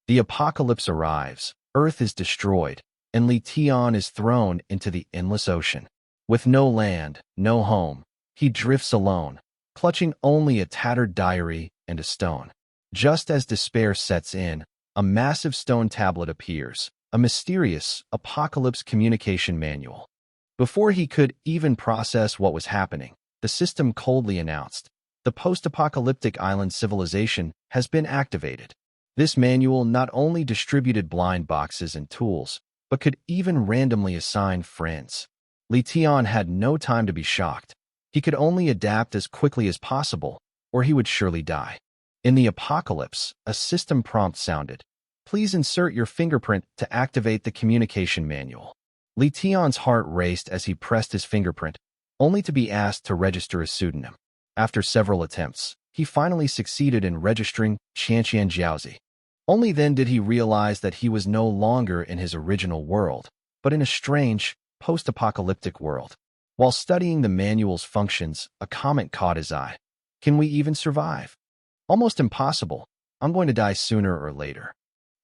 The apocalypse arrives, Earth is destroyed, and Li Tian is thrown into the endless ocean. With no land, no home, he drifts alone, clutching only a tattered diary and a stone. Just as despair sets in, a massive stone tablet appears, a mysterious apocalypse communication manual. Before he could even process what was happening, the system coldly announced, "The post-apocalyptic island civilization has been activated." This manual not only distributed blind boxes and tools, but could even randomly assign friends. Li Tian had no time to be shocked. He could only adapt as quickly as possible, or he would surely die. In the apocalypse, a system prompt sounded. "Please insert your fingerprint to activate the communication manual." Li Tian's heart raced as he pressed his fingerprint, only to be asked to register his pseudonym. After several attempts, he finally succeeded in registering Qianqian Jiaozi. Only then did he realize that he was no longer in his original world, but in a strange, post-apocalyptic world. While studying the manual's functions, a comment caught his eye. "Can we even survive?" "Almost impossible. I'm going to die sooner or later."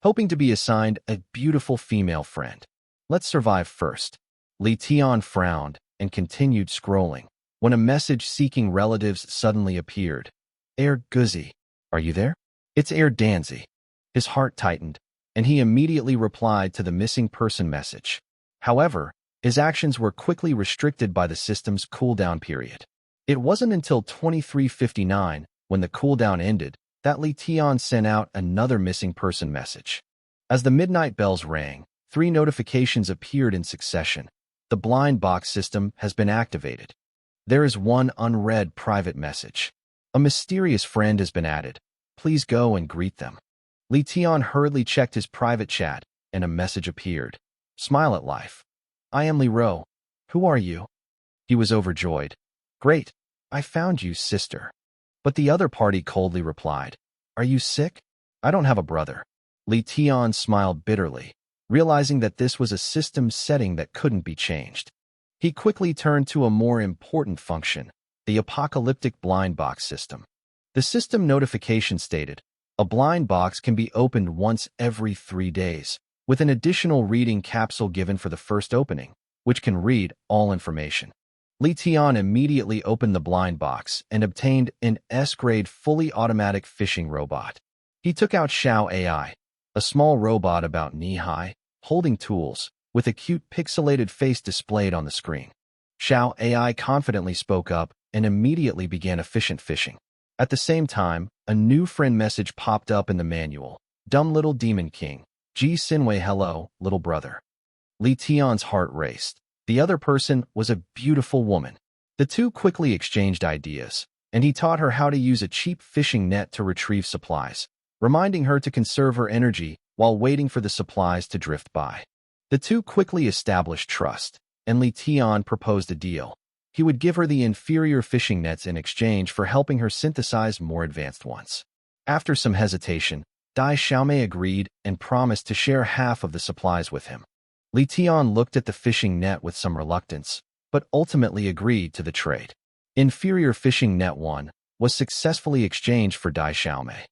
Hoping to be assigned a beautiful female friend. "Let's survive first." Li Tian frowned and continued scrolling, when a message seeking relatives suddenly appeared. "Air Guzi, are you there? It's Air Danzi." His heart tightened, and he immediately replied to the missing person message. However, his actions were quickly restricted by the system's cooldown period. It wasn't until 23:59, when the cooldown ended, that Li Tian sent out another missing person message. As the midnight bells rang, 3 notifications appeared in succession. "The blind box system has been activated." There is one unread private message. "A mysterious friend has been added. Please go and greet them." Li Tian hurriedly checked his private chat, and a message appeared. "Smile at life. I am Li Ro. Who are you?" He was overjoyed. "Great. I found you, sister." But the other party coldly replied, "Are you sick? I don't have a brother." Li Tian smiled bitterly, realizing that this was a system setting that couldn't be changed. He quickly turned to a more important function, the apocalyptic blind box system. The system notification stated, "A blind box can be opened once every 3 days, with an additional reading capsule given for the first opening, which can read all information." Li Tian immediately opened the blind box and obtained an S-grade fully automatic fishing robot. He took out Xiao AI, a small robot about knee-high, holding tools, with a cute pixelated face displayed on the screen. Xiao AI confidently spoke up and immediately began efficient fishing. At the same time, a new friend message popped up in the manual. "Dumb little demon king. Ji Sinwei hello, little brother." Li Tian's heart raced. The other person was a beautiful woman. The two quickly exchanged ideas, and he taught her how to use a cheap fishing net to retrieve supplies, reminding her to conserve her energy while waiting for the supplies to drift by. The two quickly established trust, and Li Tian proposed a deal. He would give her the inferior fishing nets in exchange for helping her synthesize more advanced ones. After some hesitation, Dai Xiaomei agreed and promised to share half of the supplies with him. Li Tian looked at the fishing net with some reluctance, but ultimately agreed to the trade. Inferior fishing net 1 was successfully exchanged for Dai Xiaomei.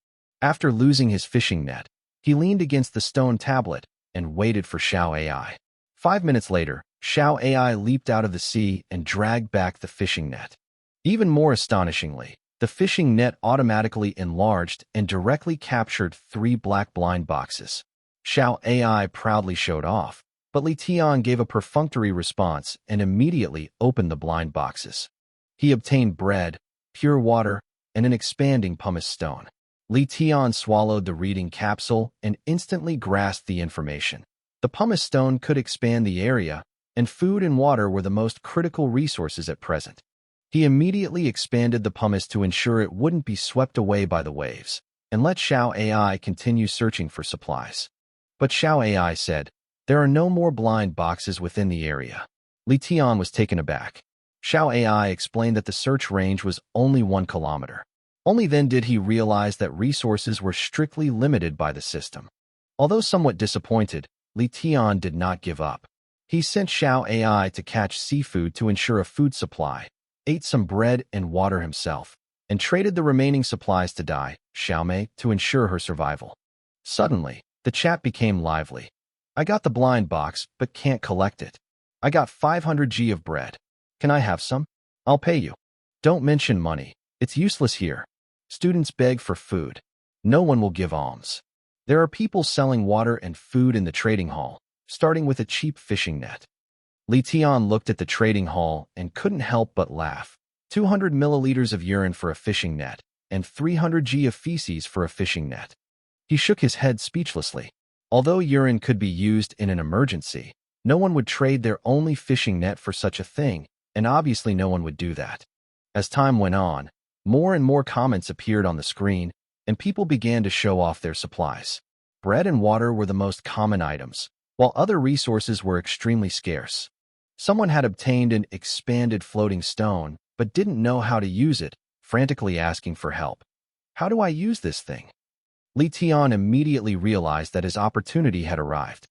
After losing his fishing net, he leaned against the stone tablet and waited for Xiao AI. 5 minutes later, Xiao AI leaped out of the sea and dragged back the fishing net. Even more astonishingly, the fishing net automatically enlarged and directly captured 3 black blind boxes. Xiao AI proudly showed off, but Li Tian gave a perfunctory response and immediately opened the blind boxes. He obtained bread, pure water, and an expanding pumice stone. Li Tian swallowed the reading capsule and instantly grasped the information. The pumice stone could expand the area, and food and water were the most critical resources at present. He immediately expanded the pumice to ensure it wouldn't be swept away by the waves, and let Xiao AI continue searching for supplies. But Xiao AI said, "There are no more blind boxes within the area." Li Tian was taken aback. Xiao AI explained that the search range was only 1 kilometer. Only then did he realize that resources were strictly limited by the system. Although somewhat disappointed, Li Tian did not give up. He sent Xiao AI to catch seafood to ensure a food supply, ate some bread and water himself, and traded the remaining supplies to Dai Xiaomei to ensure her survival. Suddenly, The chat became lively. I got the blind box, but can't collect it. I got 500 G of bread. Can I have some? I'll pay you. Don't mention money. It's useless here. Students beg for food. No one will give alms. There are people selling water and food in the trading hall, starting with a cheap fishing net. Li Tian looked at the trading hall and couldn't help but laugh. 200 milliliters of urine for a fishing net, and 300 G of feces for a fishing net. He shook his head speechlessly. Although urine could be used in an emergency, no one would trade their only fishing net for such a thing, and obviously no one would do that. As time went on, more and more comments appeared on the screen, and people began to show off their supplies. Bread and water were the most common items, while other resources were extremely scarce. Someone had obtained an expanded floating stone, but didn't know how to use it, frantically asking for help. How do I use this thing? Li Tian immediately realized that his opportunity had arrived.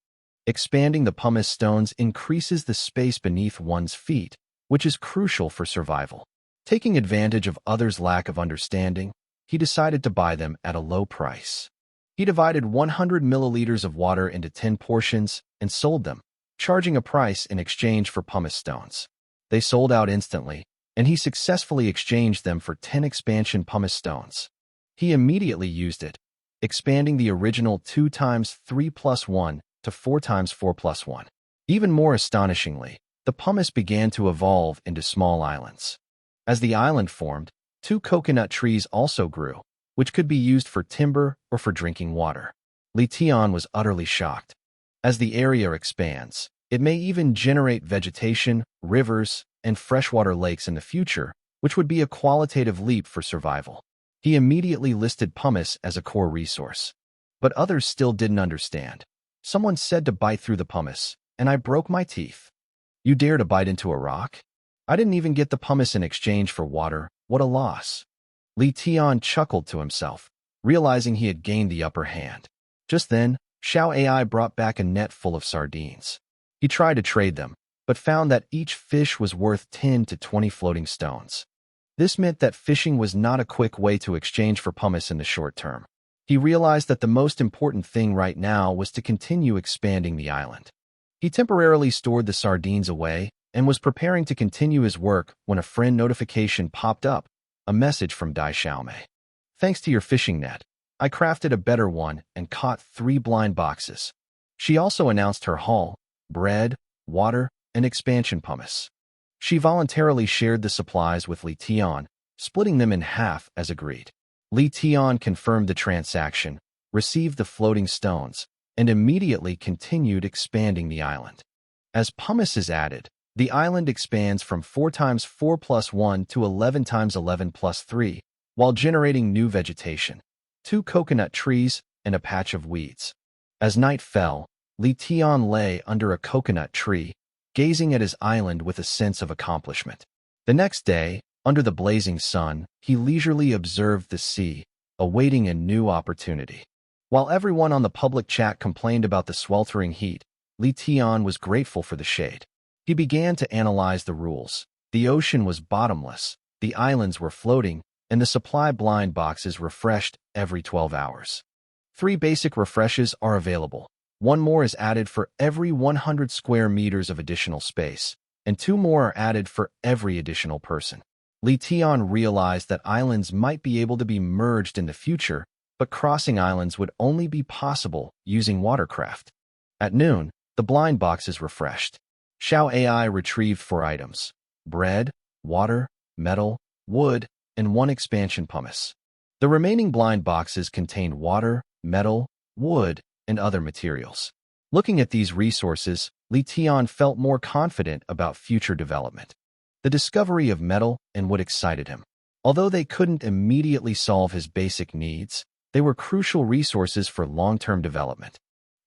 Expanding the pumice stones increases the space beneath one's feet, which is crucial for survival. Taking advantage of others' lack of understanding, he decided to buy them at a low price. He divided 100 milliliters of water into 10 portions and sold them, charging a price in exchange for pumice stones. They sold out instantly, and he successfully exchanged them for 10 expansion pumice stones. He immediately used it, expanding the original 2 times 3 plus 1 to 4 times 4 plus 1. Even more astonishingly, the pumice began to evolve into small islands. As the island formed, 2 coconut trees also grew, which could be used for timber or for drinking water. Li Tian was utterly shocked. As the area expands, it may even generate vegetation, rivers, and freshwater lakes in the future, which would be a qualitative leap for survival. He immediately listed pumice as a core resource. But others still didn't understand. Someone said to bite through the pumice, and I broke my teeth. You dare to bite into a rock? I didn't even get the pumice in exchange for water. What a loss. Li Tian chuckled to himself, realizing he had gained the upper hand. Just then, Xiao AI brought back a net full of sardines. He tried to trade them, but found that each fish was worth 10 to 20 floating stones. This meant that fishing was not a quick way to exchange for pumice in the short term. He realized that the most important thing right now was to continue expanding the island. He temporarily stored the sardines away and was preparing to continue his work when a friend notification popped up, a message from Dai Xiaomei. Thanks to your fishing net, I crafted a better one and caught 3 blind boxes. She also announced her haul: bread, water, and expansion pumice. She voluntarily shared the supplies with Li Tian, splitting them in half as agreed. Li Tian confirmed the transaction, received the floating stones, and immediately continued expanding the island. As pumice is added, the island expands from 4 times 4 plus 1 to 11 times 11 plus 3, while generating new vegetation, 2 coconut trees, and a patch of weeds. As night fell, Li Tian lay under a coconut tree, gazing at his island with a sense of accomplishment. The next day, under the blazing sun, he leisurely observed the sea, awaiting a new opportunity. While everyone on the public chat complained about the sweltering heat, Li Tian was grateful for the shade. He began to analyze the rules. The ocean was bottomless, the islands were floating, and the supply blind boxes refreshed every 12 hours. 3 basic refreshes are available. 1 more is added for every 100 square meters of additional space, and 2 more are added for every additional person. Li Tian realized that islands might be able to be merged in the future, but crossing islands would only be possible using watercraft. At noon, the blind boxes refreshed. Xiao AI retrieved 4 items: bread, water, metal, wood, and 1 expansion pumice. The remaining blind boxes contained water, metal, wood, and other materials. Looking at these resources, Li Tian felt more confident about future development. The discovery of metal and wood excited him. Although they couldn't immediately solve his basic needs, they were crucial resources for long-term development.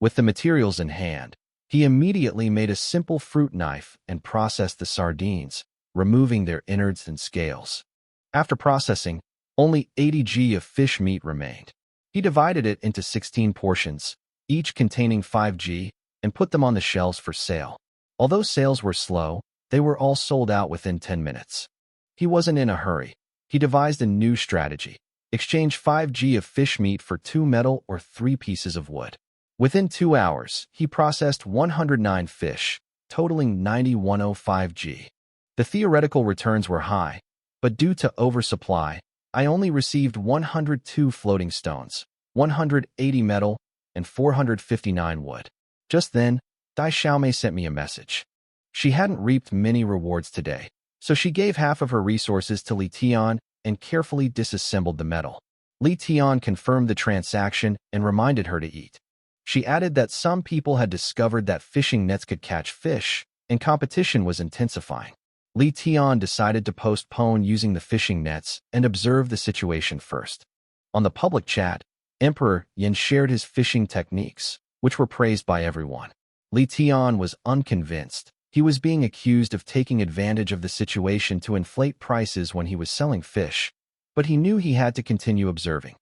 With the materials in hand, he immediately made a simple fruit knife and processed the sardines, removing their innards and scales. After processing, only 80 g of fish meat remained. He divided it into 16 portions, each containing 5 g, and put them on the shelves for sale. Although sales were slow, they were all sold out within 10 minutes. He wasn't in a hurry. He devised a new strategy: exchange 5 g of fish meat for 2 metal or 3 pieces of wood. Within 2 hours, he processed 109 fish, totaling 9105 g. The theoretical returns were high, but due to oversupply, I only received 102 floating stones, 180 metal, and 459 wood. Just then, Dai Xiaomei sent me a message. She hadn't reaped many rewards today, so she gave half of her resources to Li Tian and carefully disassembled the metal. Li Tian confirmed the transaction and reminded her to eat. She added that some people had discovered that fishing nets could catch fish, and competition was intensifying. Li Tian decided to postpone using the fishing nets and observe the situation first. On the public chat, Emperor Yin shared his fishing techniques, which were praised by everyone. Li Tian was unconvinced. He was being accused of taking advantage of the situation to inflate prices when he was selling fish, but he knew he had to continue observing.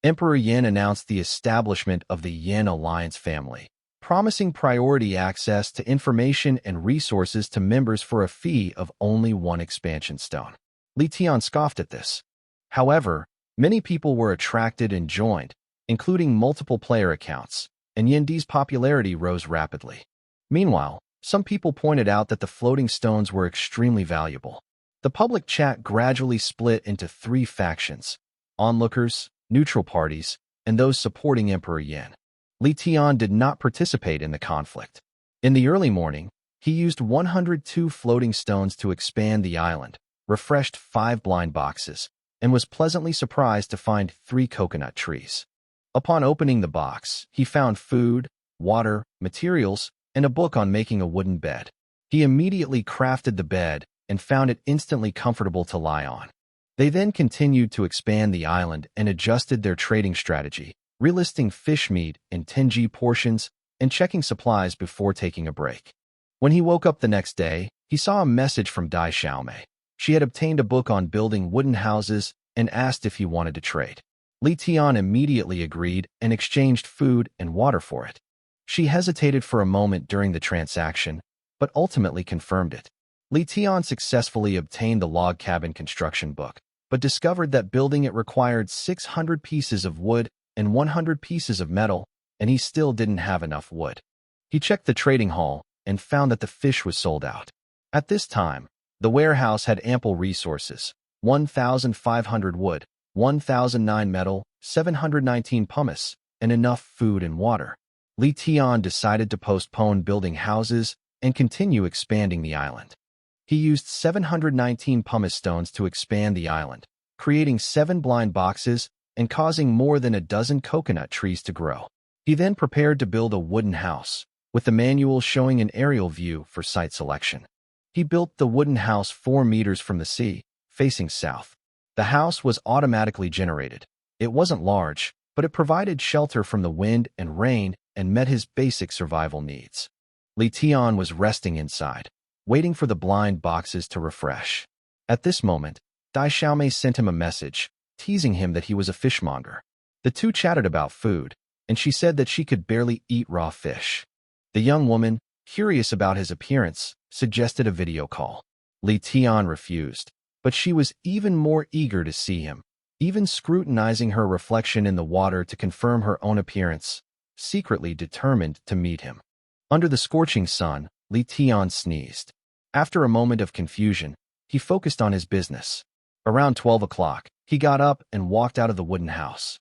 Emperor Yin announced the establishment of the Yin Alliance family, promising priority access to information and resources to members for a fee of only 1 expansion stone. Li Tian scoffed at this. However, many people were attracted and joined, including multiple player accounts, and Yindi's popularity rose rapidly. Meanwhile, some people pointed out that the floating stones were extremely valuable. The public chat gradually split into 3 factions: onlookers, neutral parties, and those supporting Emperor Yin. Li Tian did not participate in the conflict. In the early morning, he used 102 floating stones to expand the island, refreshed 5 blind boxes, and was pleasantly surprised to find 3 coconut trees. Upon opening the box, he found food, water, materials, and a book on making a wooden bed. He immediately crafted the bed and found it instantly comfortable to lie on. They then continued to expand the island and adjusted their trading strategy, relisting fish meat in 10g portions and checking supplies before taking a break. When he woke up the next day, he saw a message from Dai Xiaomei. She had obtained a book on building wooden houses and asked if he wanted to trade. Li Tian immediately agreed and exchanged food and water for it. She hesitated for a moment during the transaction, but ultimately confirmed it. Li Tian successfully obtained the log cabin construction book, but discovered that building it required 600 pieces of wood and 100 pieces of metal, and he still didn't have enough wood. He checked the trading hall and found that the fish was sold out. At this time, the warehouse had ample resources: 1,500 wood, 1,009 metal, 719 pumice, and enough food and water. Li Tian decided to postpone building houses and continue expanding the island. He used 719 pumice stones to expand the island, creating 7 blind boxes and causing more than a dozen coconut trees to grow. He then prepared to build a wooden house, with the manual showing an aerial view for site selection. He built the wooden house 4 meters from the sea, facing south. The house was automatically generated. It wasn't large, but it provided shelter from the wind and rain and met his basic survival needs. Li Tian was resting inside, waiting for the blind boxes to refresh. At this moment, Dai Xiaomei sent him a message, teasing him that he was a fishmonger. The two chatted about food, and she said that she could barely eat raw fish. The young woman, curious about his appearance, suggested a video call. Li Tian refused, but she was even more eager to see him, even scrutinizing her reflection in the water to confirm her own appearance, secretly determined to meet him. Under the scorching sun, Li Tian sneezed. After a moment of confusion, he focused on his business. Around 12 o'clock, he got up and walked out of the wooden house.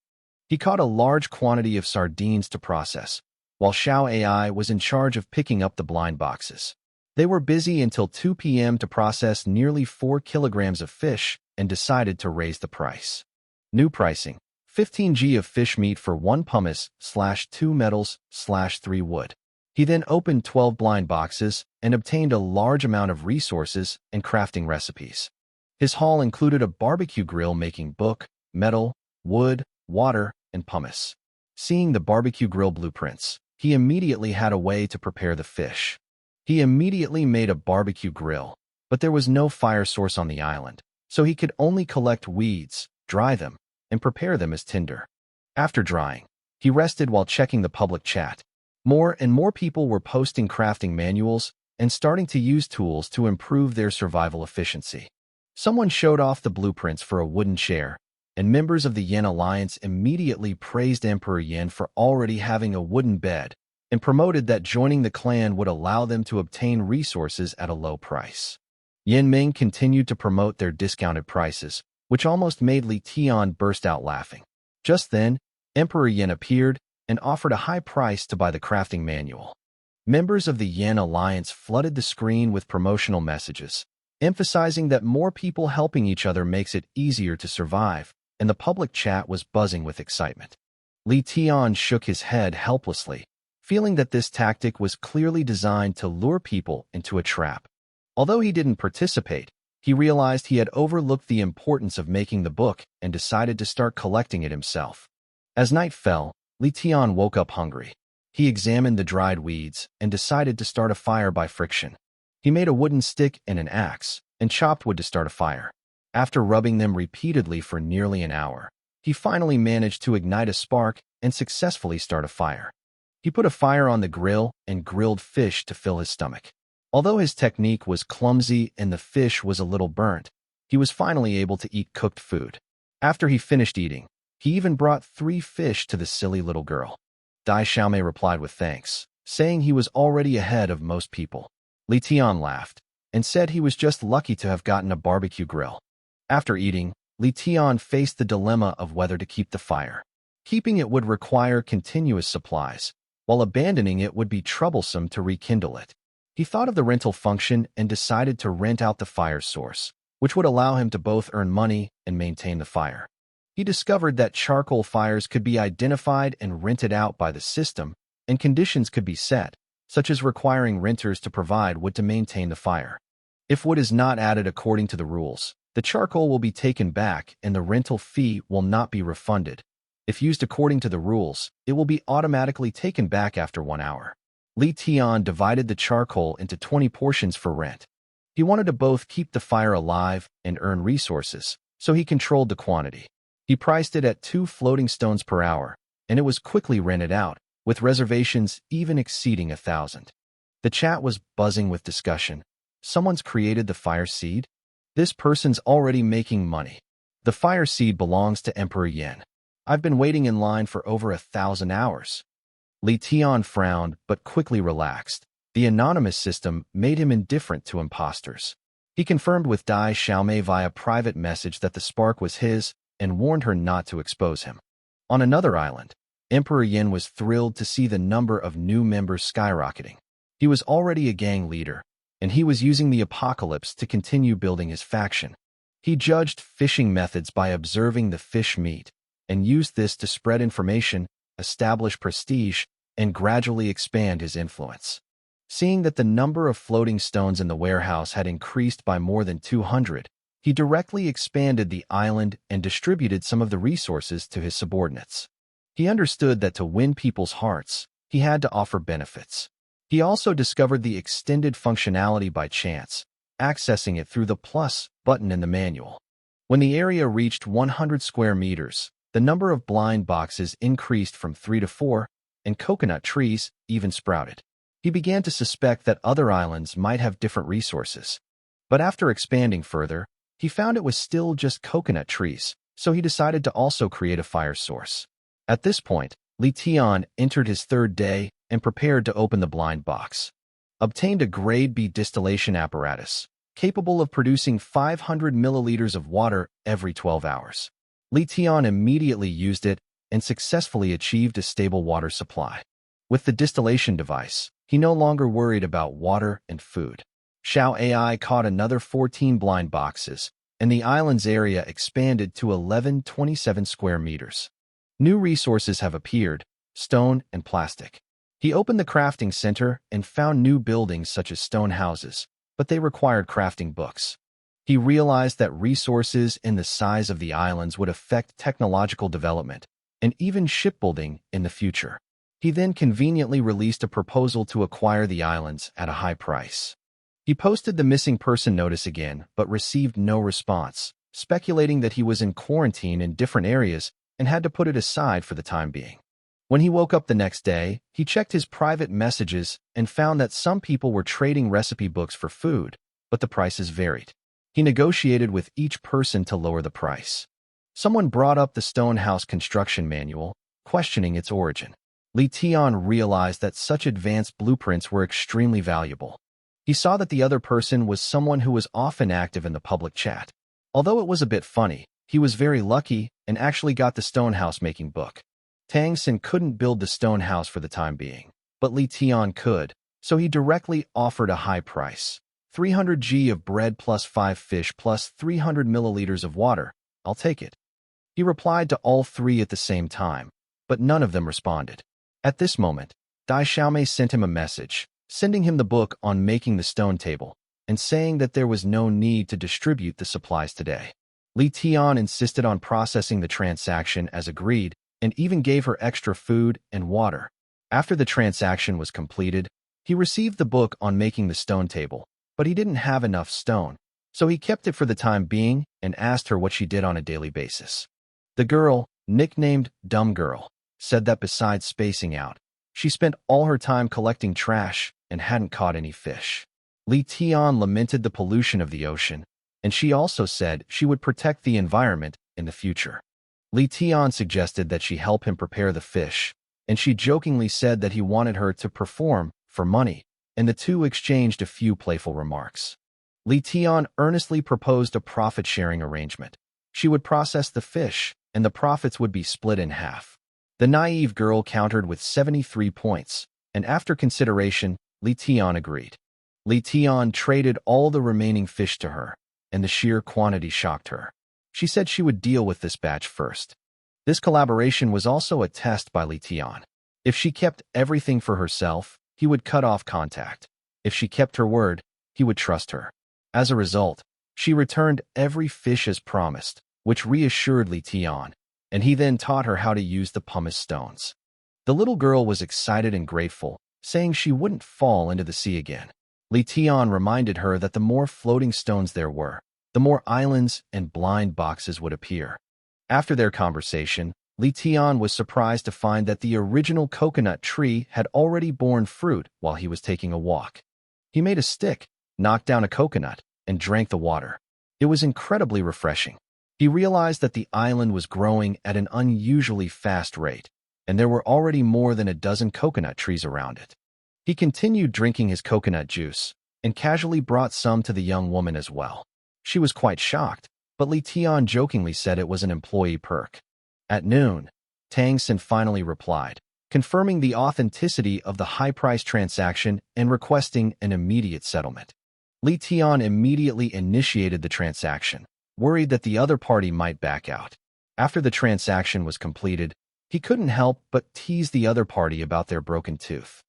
He caught a large quantity of sardines to process, while Xiao AI was in charge of picking up the blind boxes. They were busy until 2 p.m. to process nearly 4 kilograms of fish and decided to raise the price. New pricing: 15g of fish meat for 1 pumice/2 metals/3 wood. He then opened 12 blind boxes and obtained a large amount of resources and crafting recipes. His haul included a barbecue grill making book, metal, wood, water, and pumice. Seeing the barbecue grill blueprints, he immediately had a way to prepare the fish. He immediately made a barbecue grill, but there was no fire source on the island, so he could only collect weeds, dry them, and prepare them as tinder. After drying, he rested while checking the public chat. More and more people were posting crafting manuals and starting to use tools to improve their survival efficiency. Someone showed off the blueprints for a wooden chair, and members of the Yin Alliance immediately praised Emperor Yin for already having a wooden bed and promoted that joining the clan would allow them to obtain resources at a low price. Yin Ming continued to promote their discounted prices, which almost made Li Tian burst out laughing. Just then, Emperor Yin appeared and offered a high price to buy the crafting manual. Members of the Yin Alliance flooded the screen with promotional messages, emphasizing that more people helping each other makes it easier to survive, and the public chat was buzzing with excitement. Li Tian shook his head helplessly, feeling that this tactic was clearly designed to lure people into a trap. Although he didn't participate, he realized he had overlooked the importance of making the book and decided to start collecting it himself. As night fell, Li Tian woke up hungry. He examined the dried weeds and decided to start a fire by friction. He made a wooden stick and an axe and chopped wood to start a fire. After rubbing them repeatedly for nearly an hour, he finally managed to ignite a spark and successfully start a fire. He put a fire on the grill and grilled fish to fill his stomach. Although his technique was clumsy and the fish was a little burnt, he was finally able to eat cooked food. After he finished eating, he even brought 3 fish to the silly little girl. Dai Xiaomei replied with thanks, saying he was already ahead of most people. Li Tian laughed and said he was just lucky to have gotten a barbecue grill. After eating, Li Tian faced the dilemma of whether to keep the fire. Keeping it would require continuous supplies, while abandoning it would be troublesome to rekindle it. He thought of the rental function and decided to rent out the fire source, which would allow him to both earn money and maintain the fire. He discovered that charcoal fires could be identified and rented out by the system, and conditions could be set, such as requiring renters to provide wood to maintain the fire. If wood is not added according to the rules, the charcoal will be taken back and the rental fee will not be refunded. If used according to the rules, it will be automatically taken back after 1 hour. Li Tian divided the charcoal into 20 portions for rent. He wanted to both keep the fire alive and earn resources, so he controlled the quantity. He priced it at 2 floating stones per hour, and it was quickly rented out, with reservations even exceeding 1,000. The chat was buzzing with discussion. Someone's created the fire seed? This person's already making money. The fire seed belongs to Emperor Yin. I've been waiting in line for over 1,000 hours. Li Tian frowned but quickly relaxed. The anonymous system made him indifferent to imposters. He confirmed with Dai Xiaomei via private message that the spark was his and warned her not to expose him. On another island, Emperor Yin was thrilled to see the number of new members skyrocketing. He was already a gang leader, and he was using the apocalypse to continue building his faction. He judged fishing methods by observing the fish meat and used this to spread information, establish prestige, and gradually expand his influence. Seeing that the number of floating stones in the warehouse had increased by more than 200, he directly expanded the island and distributed some of the resources to his subordinates. He understood that to win people's hearts, he had to offer benefits. He also discovered the extended functionality by chance, accessing it through the plus button in the manual. When the area reached 100 square meters, the number of blind boxes increased from 3 to 4, and coconut trees even sprouted. He began to suspect that other islands might have different resources. But after expanding further, he found it was still just coconut trees, so he decided to also create a fire source. At this point, Li Tian entered his 3rd day and prepared to open the blind box. Obtained a grade B distillation apparatus, capable of producing 500 milliliters of water every 12 hours. Li Tian immediately used it and successfully achieved a stable water supply. With the distillation device, he no longer worried about water and food. Xiao AI caught another 14 blind boxes, and the island's area expanded to 1127 square meters. New resources have appeared, stone and plastic. He opened the crafting center and found new buildings such as stone houses, but they required crafting books. He realized that resources in the size of the islands would affect technological development and even shipbuilding in the future. He then conveniently released a proposal to acquire the islands at a high price. He posted the missing person notice again, but received no response, speculating that he was in quarantine in different areas and had to put it aside for the time being. When he woke up the next day, he checked his private messages and found that some people were trading recipe books for food, but the prices varied. He negotiated with each person to lower the price. Someone brought up the stone house construction manual, questioning its origin. Li Tian realized that such advanced blueprints were extremely valuable. He saw that the other person was someone who was often active in the public chat. Although it was a bit funny, he was very lucky and actually got the stone house making book. Tang Xin couldn't build the stone house for the time being, but Li Tian could, so he directly offered a high price. 300 g of bread plus 5 fish plus 300 milliliters of water. I'll take it. He replied to all three at the same time, but none of them responded. At this moment, Dai Xiaomei sent him a message, sending him the book on making the stone table, and saying that there was no need to distribute the supplies today. Li Tian insisted on processing the transaction as agreed, and even gave her extra food and water. After the transaction was completed, he received the book on making the stone table, but he didn't have enough stone, so he kept it for the time being and asked her what she did on a daily basis. The girl, nicknamed Dumb Girl, said that besides spacing out, she spent all her time collecting trash and hadn't caught any fish. Li Tian lamented the pollution of the ocean, and she also said she would protect the environment in the future. Li Tian suggested that she help him prepare the fish, and she jokingly said that he wanted her to perform for money, and the two exchanged a few playful remarks. Li Tian earnestly proposed a profit-sharing arrangement. She would process the fish, and the profits would be split in half. The naive girl countered with 73 points, and after consideration, Li Tian agreed. Li Tian traded all the remaining fish to her, and the sheer quantity shocked her. She said she would deal with this batch first. This collaboration was also a test by Li Tian. If she kept everything for herself, he would cut off contact. If she kept her word, he would trust her. As a result, she returned every fish as promised, which reassured Li Tian, and he then taught her how to use the pumice stones. The little girl was excited and grateful, saying she wouldn't fall into the sea again. Li Tian reminded her that the more floating stones there were, the more islands and blind boxes would appear. After their conversation, Li Tian was surprised to find that the original coconut tree had already borne fruit while he was taking a walk. He made a stick, knocked down a coconut, and drank the water. It was incredibly refreshing. He realized that the island was growing at an unusually fast rate, and there were already more than a dozen coconut trees around it. He continued drinking his coconut juice, and casually brought some to the young woman as well. She was quite shocked, but Li Tian jokingly said it was an employee perk. At noon, Tang Xin finally replied, confirming the authenticity of the high-price transaction and requesting an immediate settlement. Li Tian immediately initiated the transaction, worried that the other party might back out. After the transaction was completed, he couldn't help but tease the other party about their broken tooth.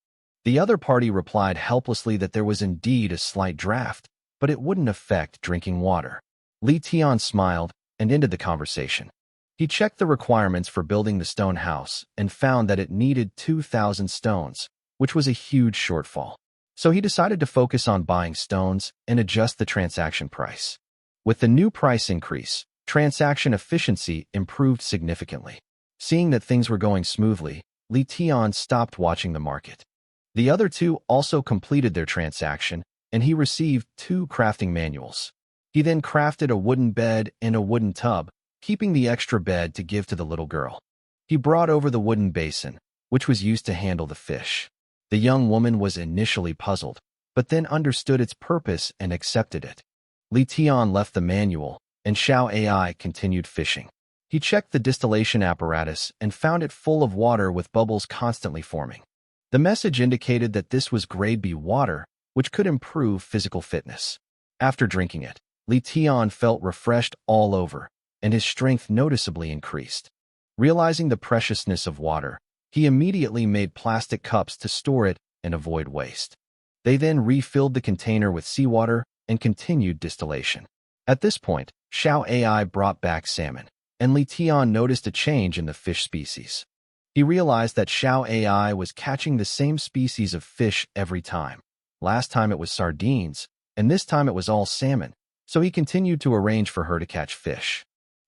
The other party replied helplessly that there was indeed a slight draft, but it wouldn't affect drinking water. Li Tian smiled and ended the conversation. He checked the requirements for building the stone house and found that it needed 2,000 stones, which was a huge shortfall. So he decided to focus on buying stones and adjust the transaction price. With the new price increase, transaction efficiency improved significantly. Seeing that things were going smoothly, Li Tian stopped watching the market. The other two also completed their transaction, and he received 2 crafting manuals. He then crafted a wooden bed and a wooden tub, keeping the extra bed to give to the little girl. He brought over the wooden basin, which was used to handle the fish. The young woman was initially puzzled, but then understood its purpose and accepted it. Li Tian left the manual, and Xiao AI continued fishing. He checked the distillation apparatus and found it full of water with bubbles constantly forming. The message indicated that this was grade B water, which could improve physical fitness. After drinking it, Li Tian felt refreshed all over, and his strength noticeably increased. Realizing the preciousness of water, he immediately made plastic cups to store it and avoid waste. They then refilled the container with seawater and continued distillation. At this point, Xiao AI brought back salmon, and Li Tian noticed a change in the fish species. He realized that Xiao AI was catching the same species of fish every time. Last time it was sardines, and this time it was all salmon, so he continued to arrange for her to catch fish.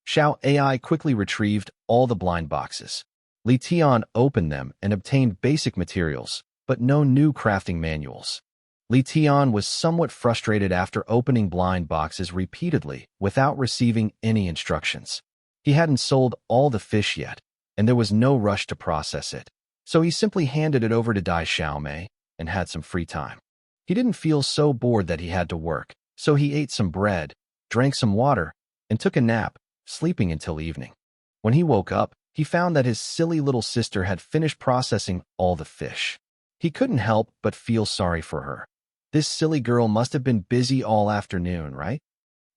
Xiao AI quickly retrieved all the blind boxes. Li Tian opened them and obtained basic materials, but no new crafting manuals. Li Tian was somewhat frustrated after opening blind boxes repeatedly without receiving any instructions. He hadn't sold all the fish yet, and there was no rush to process it. So he simply handed it over to Dai Xiaomei and had some free time. He didn't feel so bored that he had to work, so he ate some bread, drank some water, and took a nap, sleeping until evening. When he woke up, he found that his silly little sister had finished processing all the fish. He couldn't help but feel sorry for her. This silly girl must have been busy all afternoon, right?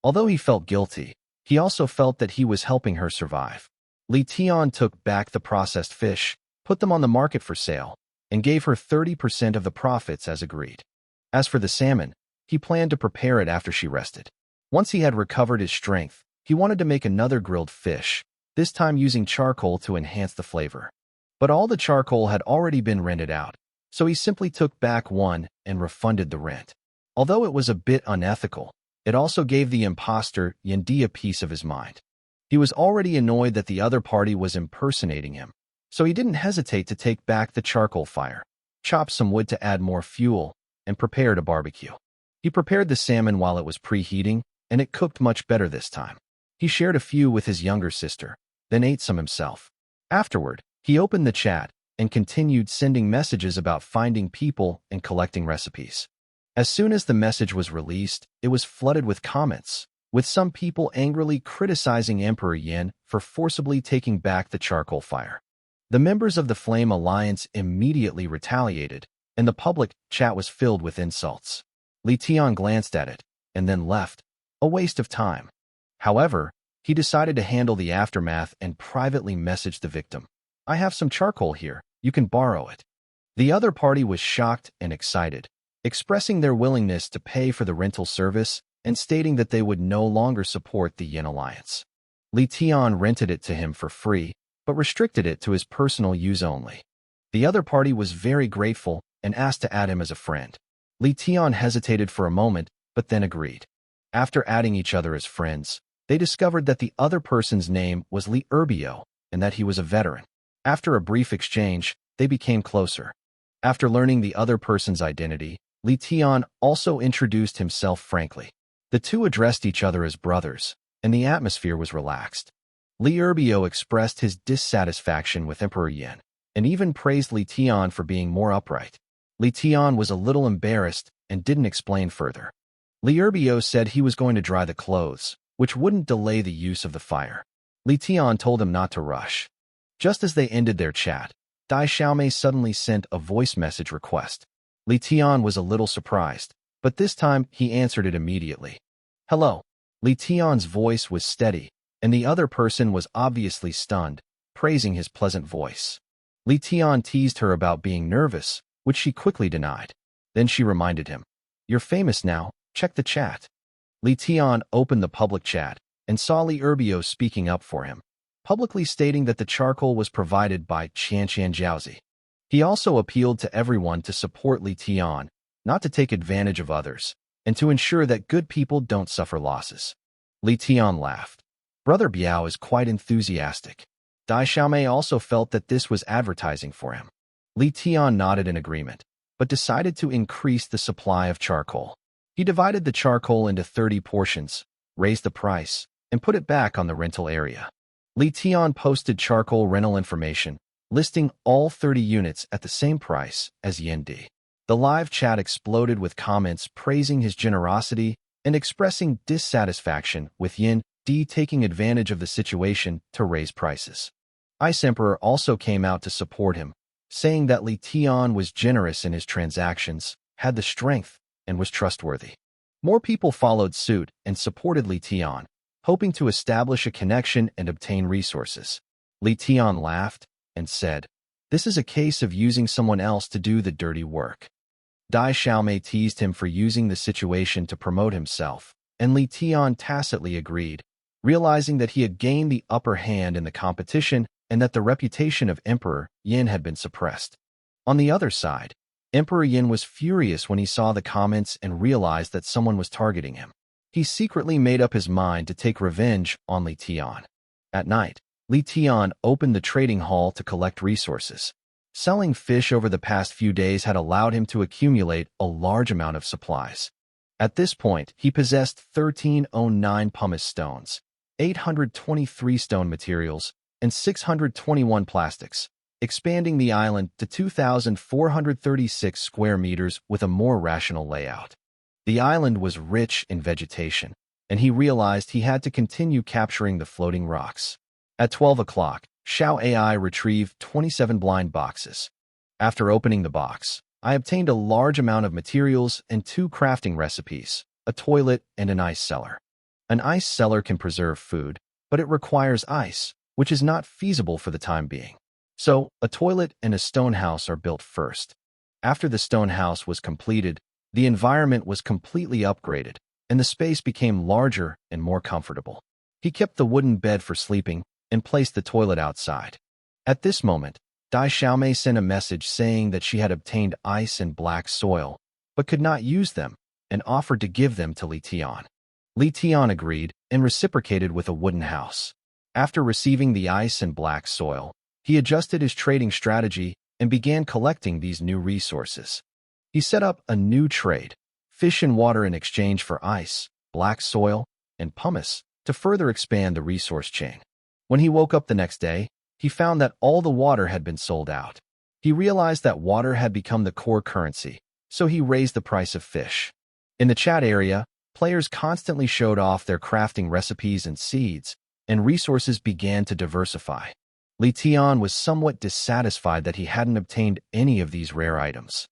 Although he felt guilty, he also felt that he was helping her survive. Li Tian took back the processed fish, put them on the market for sale, and gave her 30% of the profits as agreed. As for the salmon, he planned to prepare it after she rested. Once he had recovered his strength, he wanted to make another grilled fish, this time using charcoal to enhance the flavor. But all the charcoal had already been rented out, so he simply took back one and refunded the rent. Although it was a bit unethical, it also gave the imposter Yendi a piece of his mind. He was already annoyed that the other party was impersonating him, so he didn't hesitate to take back the charcoal fire, chop some wood to add more fuel, and prepared a barbecue. He prepared the salmon while it was preheating, and it cooked much better this time. He shared a few with his younger sister, then ate some himself. Afterward, he opened the chat and continued sending messages about finding people and collecting recipes. As soon as the message was released, it was flooded with comments, with some people angrily criticizing Emperor Yin for forcibly taking back the charcoal fire. The members of the Flame Alliance immediately retaliated, and the public chat was filled with insults. Li Tian glanced at it, and then left, a waste of time. However, he decided to handle the aftermath and privately messaged the victim. I have some charcoal here, you can borrow it. The other party was shocked and excited, expressing their willingness to pay for the rental service and stating that they would no longer support the Yin Alliance. Li Tian rented it to him for free, but restricted it to his personal use only. The other party was very grateful and asked to add him as a friend. Li Tian hesitated for a moment, but then agreed. After adding each other as friends, they discovered that the other person's name was Li Erbio and that he was a veteran. After a brief exchange, they became closer. After learning the other person's identity, Li Tian also introduced himself frankly. The two addressed each other as brothers, and the atmosphere was relaxed. Li Erbio expressed his dissatisfaction with Emperor Yin, and even praised Li Tian for being more upright. Li Tian was a little embarrassed and didn't explain further. Li Erbio said he was going to dry the clothes, which wouldn't delay the use of the fire. Li Tian told him not to rush. Just as they ended their chat, Dai Xiaomei suddenly sent a voice message request. Li Tian was a little surprised, but this time he answered it immediately. Hello. Li Tian's voice was steady, and the other person was obviously stunned, praising his pleasant voice. Li Tian teased her about being nervous, which she quickly denied. Then she reminded him, You're famous now, check the chat. Li Tian opened the public chat and saw Li Erbio speaking up for him, publicly stating that the charcoal was provided by Qian Jiaozi. He also appealed to everyone to support Li Tian, not to take advantage of others, and to ensure that good people don't suffer losses. Li Tian laughed. Brother Biao is quite enthusiastic. Dai Xiaomei also felt that this was advertising for him. Li Tian nodded in agreement, but decided to increase the supply of charcoal. He divided the charcoal into 30 portions, raised the price, and put it back on the rental area. Li Tian posted charcoal rental information, listing all 30 units at the same price as Yendi. The live chat exploded with comments praising his generosity and expressing dissatisfaction with Yendi taking advantage of the situation to raise prices. Ice Emperor also came out to support him, saying that Li Tian was generous in his transactions, had the strength, and was trustworthy. More people followed suit and supported Li Tian, hoping to establish a connection and obtain resources. Li Tian laughed and said, This is a case of using someone else to do the dirty work. Dai Xiaomei teased him for using the situation to promote himself, and Li Tian tacitly agreed, realizing that he had gained the upper hand in the competition and that the reputation of Emperor Yin had been suppressed. On the other side, Emperor Yin was furious when he saw the comments and realized that someone was targeting him. He secretly made up his mind to take revenge on Li Tian. At night, Li Tian opened the trading hall to collect resources. Selling fish over the past few days had allowed him to accumulate a large amount of supplies. At this point, he possessed 1309 pumice stones, 823 stone materials, and 621 plastics, expanding the island to 2,436 square meters with a more rational layout. The island was rich in vegetation, and he realized he had to continue capturing the floating rocks. At 12 o'clock, Xiao AI retrieved 27 blind boxes. After opening the box, I obtained a large amount of materials and 2 crafting recipes, a toilet and an ice cellar. An ice cellar can preserve food, but it requires ice, which is not feasible for the time being. So, a toilet and a stone house are built first. After the stone house was completed, the environment was completely upgraded, and the space became larger and more comfortable. He kept the wooden bed for sleeping and placed the toilet outside. At this moment, Dai Xiaomei sent a message saying that she had obtained ice and black soil, but could not use them, and offered to give them to Li Tian. Li Tian agreed and reciprocated with a wooden house. After receiving the ice and black soil, he adjusted his trading strategy and began collecting these new resources. He set up a new trade, fish and water in exchange for ice, black soil, and pumice, to further expand the resource chain. When he woke up the next day, he found that all the water had been sold out. He realized that water had become the core currency, so he raised the price of fish. In the chat area, players constantly showed off their crafting recipes and seeds, and resources began to diversify. Li Tian was somewhat dissatisfied that he hadn't obtained any of these rare items.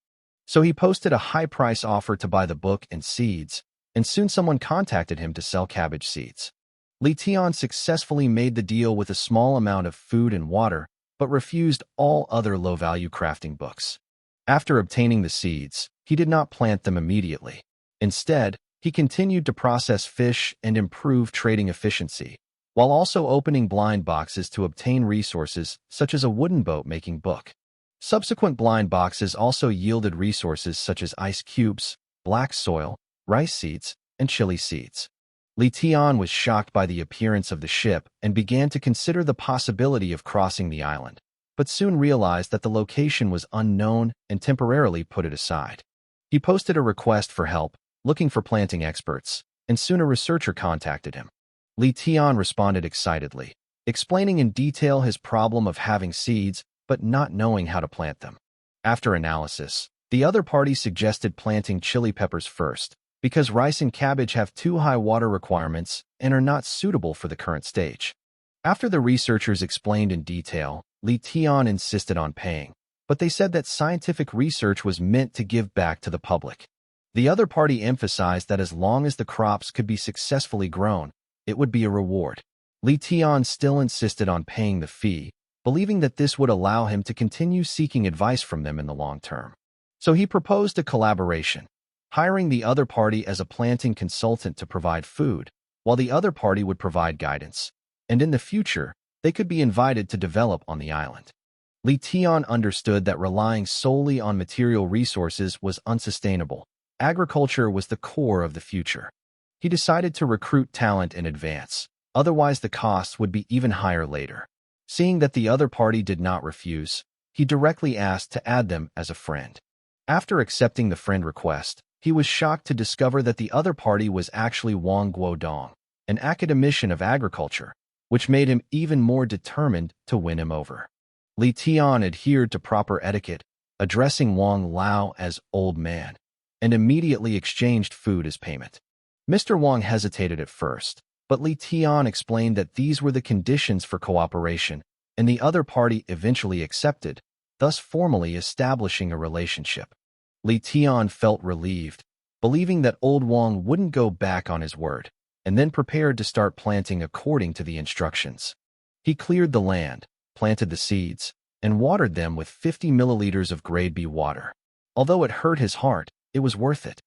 So he posted a high-price offer to buy the book and seeds, and soon someone contacted him to sell cabbage seeds. Li Tian successfully made the deal with a small amount of food and water, but refused all other low-value crafting books. After obtaining the seeds, he did not plant them immediately. Instead, he continued to process fish and improve trading efficiency, while also opening blind boxes to obtain resources such as a wooden boat-making book. Subsequent blind boxes also yielded resources such as ice cubes, black soil, rice seeds, and chili seeds. Li Tian was shocked by the appearance of the ship and began to consider the possibility of crossing the island, but soon realized that the location was unknown and temporarily put it aside. He posted a request for help, looking for planting experts, and soon a researcher contacted him. Li Tian responded excitedly, explaining in detail his problem of having seeds but not knowing how to plant them. After analysis, the other party suggested planting chili peppers first, because rice and cabbage have too high water requirements and are not suitable for the current stage. After the researchers explained in detail, Li Tian insisted on paying, but they said that scientific research was meant to give back to the public. The other party emphasized that as long as the crops could be successfully grown, it would be a reward. Li Tian still insisted on paying the fee, believing that this would allow him to continue seeking advice from them in the long term. So he proposed a collaboration, hiring the other party as a planting consultant to provide food, while the other party would provide guidance, and in the future, they could be invited to develop on the island. Li Tian understood that relying solely on material resources was unsustainable. Agriculture was the core of the future. He decided to recruit talent in advance, otherwise the costs would be even higher later. Seeing that the other party did not refuse, he directly asked to add them as a friend. After accepting the friend request, he was shocked to discover that the other party was actually Wang Guodong, an academician of agriculture, which made him even more determined to win him over. Li Tian adhered to proper etiquette, addressing Wang Lao as old man, and immediately exchanged food as payment. Mr. Wang hesitated at first, but Li Tian explained that these were the conditions for cooperation, and the other party eventually accepted, thus formally establishing a relationship. Li Tian felt relieved, believing that old Wang wouldn't go back on his word, and then prepared to start planting according to the instructions. He cleared the land, planted the seeds, and watered them with 50 milliliters of grade B water. Although it hurt his heart, it was worth it.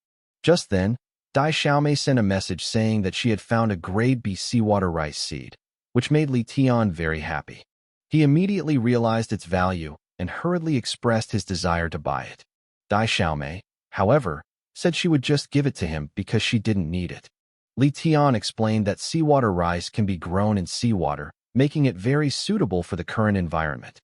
Just then, Dai Xiaomei sent a message saying that she had found a grade B seawater rice seed, which made Li Tian very happy. He immediately realized its value and hurriedly expressed his desire to buy it. Dai Xiaomei, however, said she would just give it to him because she didn't need it. Li Tian explained that seawater rice can be grown in seawater, making it very suitable for the current environment.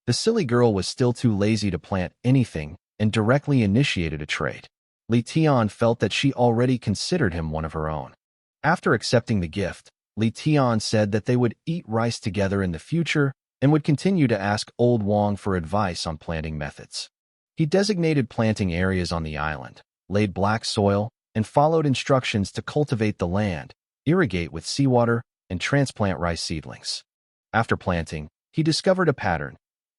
The silly girl was still too lazy to plant anything and directly initiated a trade. Li Tian felt that she already considered him one of her own. After accepting the gift, Li Tian said that they would eat rice together in the future and would continue to ask Old Wang for advice on planting methods. He designated planting areas on the island, laid black soil, and followed instructions to cultivate the land, irrigate with seawater, and transplant rice seedlings. After planting, he discovered a pattern.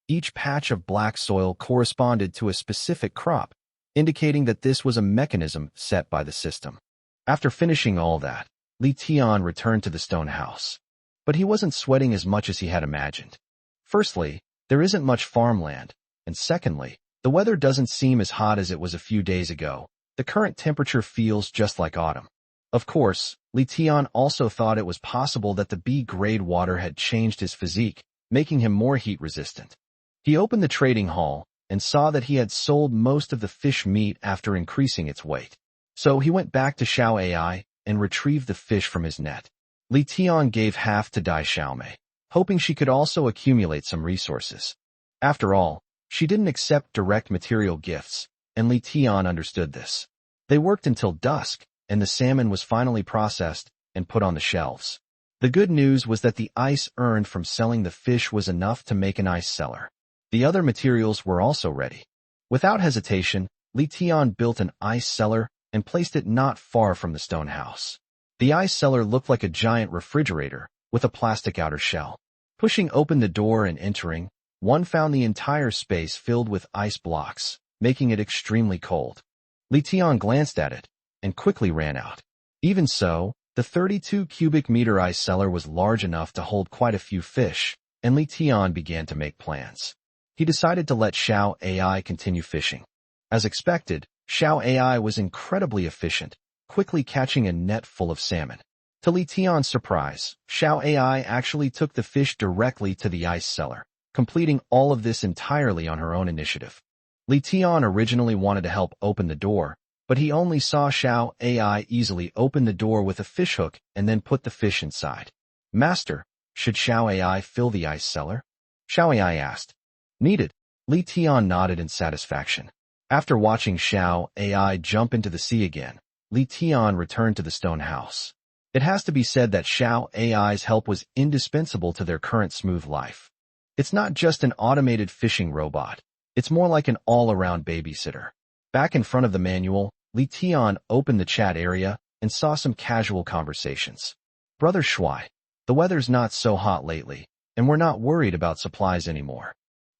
Each patch of black soil corresponded to a specific crop, indicating that this was a mechanism set by the system. After finishing all that, Li Tian returned to the stone house. But he wasn't sweating as much as he had imagined. Firstly, there isn't much farmland, and secondly, the weather doesn't seem as hot as it was a few days ago. The current temperature feels just like autumn. Of course, Li Tian also thought it was possible that the B-grade water had changed his physique, making him more heat-resistant. He opened the trading hall and saw that he had sold most of the fish meat after increasing its weight. So he went back to Xiao Ai and retrieved the fish from his net. Li Tian gave half to Dai Xiaomei, hoping she could also accumulate some resources. After all, she didn't accept direct material gifts, and Li Tian understood this. They worked until dusk, and the salmon was finally processed and put on the shelves. The good news was that the ice earned from selling the fish was enough to make an ice cellar. The other materials were also ready. Without hesitation, Li Tian built an ice cellar and placed it not far from the stone house. The ice cellar looked like a giant refrigerator with a plastic outer shell. Pushing open the door and entering, one found the entire space filled with ice blocks, making it extremely cold. Li Tian glanced at it and quickly ran out. Even so, the 32 cubic meter ice cellar was large enough to hold quite a few fish, and Li Tian began to make plans. He decided to let Xiao Ai continue fishing. As expected, Xiao Ai was incredibly efficient, quickly catching a net full of salmon. To Li Tian's surprise, Xiao Ai actually took the fish directly to the ice cellar, completing all of this entirely on her own initiative. Li Tian originally wanted to help open the door, but he only saw Xiao Ai easily open the door with a fishhook and then put the fish inside. Master, should Xiao Ai fill the ice cellar? Xiao Ai asked. Needed. Li Tian nodded in satisfaction. After watching Xiao Ai jump into the sea again, Li Tian returned to the stone house. It has to be said that Xiao Ai's help was indispensable to their current smooth life. It's not just an automated fishing robot. It's more like an all-around babysitter. Back in front of the manual, Li Tian opened the chat area and saw some casual conversations. Brother Shuai, the weather's not so hot lately, and we're not worried about supplies anymore.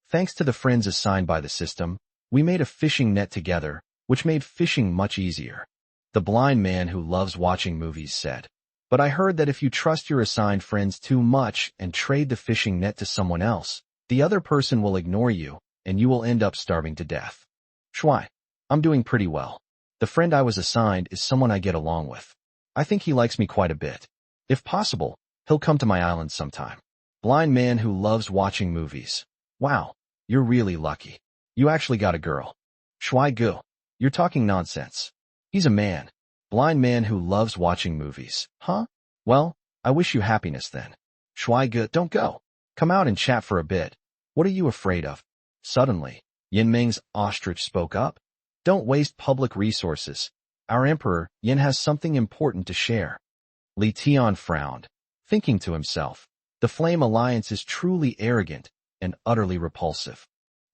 Thanks to the friends assigned by the system, we made a fishing net together, which made fishing much easier. The blind man who loves watching movies said. But I heard that if you trust your assigned friends too much and trade the fishing net to someone else, the other person will ignore you, and you will end up starving to death. Shuai, I'm doing pretty well. The friend I was assigned is someone I get along with. I think he likes me quite a bit. If possible, he'll come to my island sometime. Blind man who loves watching movies. Wow, you're really lucky. You actually got a girl. Shuai Gu, you're talking nonsense. He's a man. Blind man who loves watching movies. Huh? Well, I wish you happiness then. Shuai Gu, don't go. Come out and chat for a bit. What are you afraid of? Suddenly, Yin Ming's ostrich spoke up. Don't waste public resources. Our emperor, Yin, has something important to share. Li Tian frowned, thinking to himself, the Flame Alliance is truly arrogant and utterly repulsive.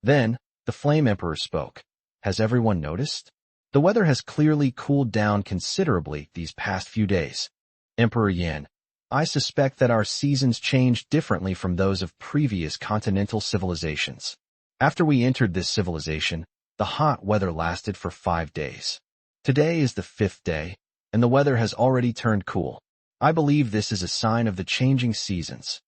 Then, the Flame Emperor spoke. Has everyone noticed? The weather has clearly cooled down considerably these past few days. Emperor Yin, I suspect that our seasons change differently from those of previous continental civilizations. After we entered this civilization, the hot weather lasted for 5 days. Today is the 5th day, and the weather has already turned cool. I believe this is a sign of the changing seasons.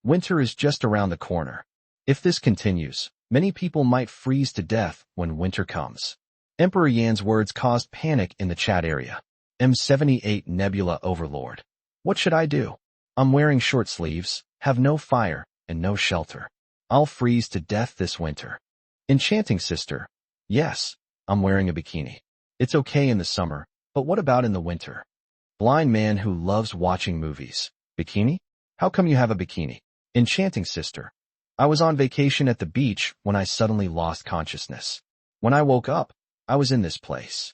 Winter is just around the corner. If this continues, many people might freeze to death when winter comes. Emperor Yan's words caused panic in the chat area. M78 Nebula Overlord. What should I do? I'm wearing short sleeves, have no fire, and no shelter. I'll freeze to death this winter. Enchanting Sister. Yes, I'm wearing a bikini. It's okay in the summer, but what about in the winter? Blind man who loves watching movies. Bikini? How come you have a bikini? Enchanting Sister. I was on vacation at the beach when I suddenly lost consciousness. When I woke up, I was in this place.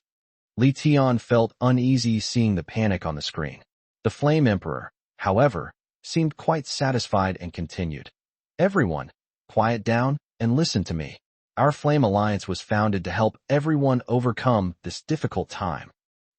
Li Tian felt uneasy seeing the panic on the screen. The Flame Emperor. however, seemed quite satisfied and continued. Everyone, quiet down and listen to me. Our Flame Alliance was founded to help everyone overcome this difficult time.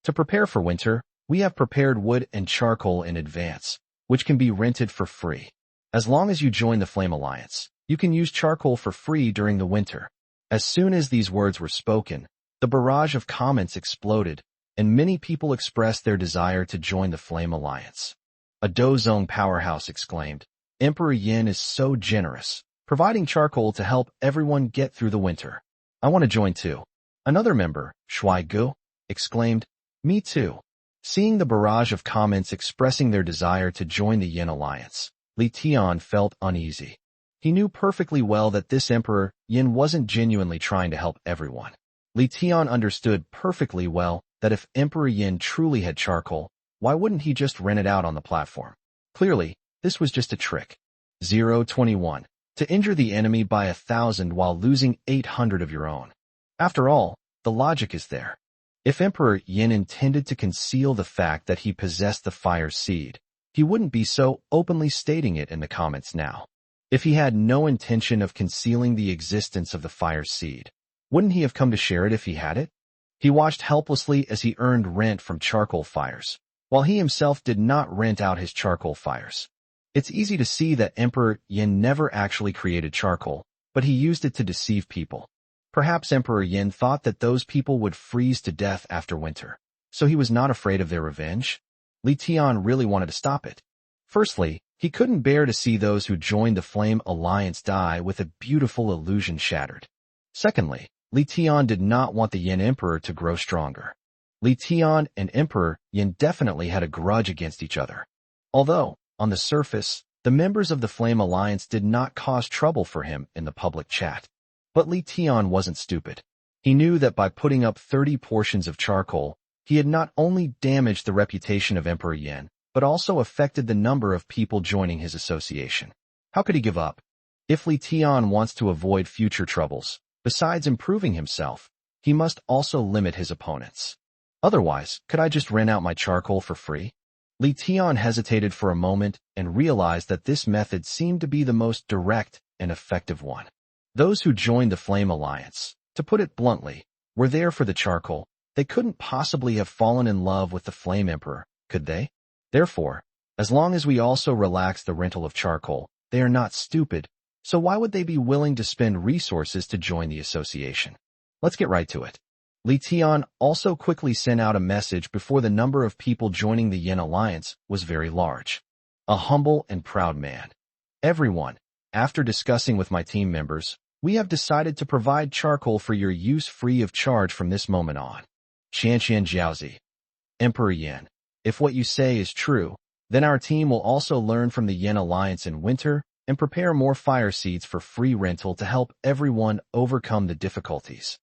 To prepare for winter, we have prepared wood and charcoal in advance, which can be rented for free. As long as you join the Flame Alliance, you can use charcoal for free during the winter. As soon as these words were spoken, the barrage of comments exploded, and many people expressed their desire to join the Flame Alliance. A Dozong powerhouse exclaimed, "Emperor Yin is so generous, providing charcoal to help everyone get through the winter. I want to join too." Another member, Shuai Gu, exclaimed, "Me too." Seeing the barrage of comments expressing their desire to join the Yin Alliance, Li Tian felt uneasy. He knew perfectly well that this Emperor Yin wasn't genuinely trying to help everyone. Li Tian understood perfectly well that if Emperor Yin truly had charcoal, why wouldn't he just rent it out on the platform? Clearly, this was just a trick. 021. To injure the enemy by 1,000 while losing 800 of your own. After all, the logic is there. If Emperor Yin intended to conceal the fact that he possessed the fire seed, he wouldn't be so openly stating it in the comments now. If he had no intention of concealing the existence of the fire seed, wouldn't he have come to share it if he had it? He watched helplessly as he earned rent from charcoal fires, while he himself did not rent out his charcoal fires. It's easy to see that Emperor Yin never actually created charcoal, but he used it to deceive people. Perhaps Emperor Yin thought that those people would freeze to death after winter, so he was not afraid of their revenge. Li Tian really wanted to stop it. Firstly, he couldn't bear to see those who joined the Flame Alliance die with a beautiful illusion shattered. Secondly, Li Tian did not want the Yin Emperor to grow stronger. Li Tian and Emperor Yin definitely had a grudge against each other. Although, on the surface, the members of the Flame Alliance did not cause trouble for him in the public chat. But Li Tian wasn't stupid. He knew that by putting up 30 portions of charcoal, he had not only damaged the reputation of Emperor Yin, but also affected the number of people joining his association. How could he give up? If Li Tian wants to avoid future troubles, besides improving himself, he must also limit his opponents. Otherwise, could I just rent out my charcoal for free? Li Tian hesitated for a moment and realized that this method seemed to be the most direct and effective one. Those who joined the Flame Alliance, to put it bluntly, were there for the charcoal. They couldn't possibly have fallen in love with the Flame Emperor, could they? Therefore, as long as we also relax the rental of charcoal, they are not stupid, so why would they be willing to spend resources to join the association? Let's get right to it. Li Tian also quickly sent out a message before the number of people joining the Yin Alliance was very large. A humble and proud man. Everyone, after discussing with my team members, we have decided to provide charcoal for your use free of charge from this moment on. Qianqian Jiaozi. Emperor Yin, if what you say is true, then our team will also learn from the Yin Alliance in winter and prepare more fire seeds for free rental to help everyone overcome the difficulties.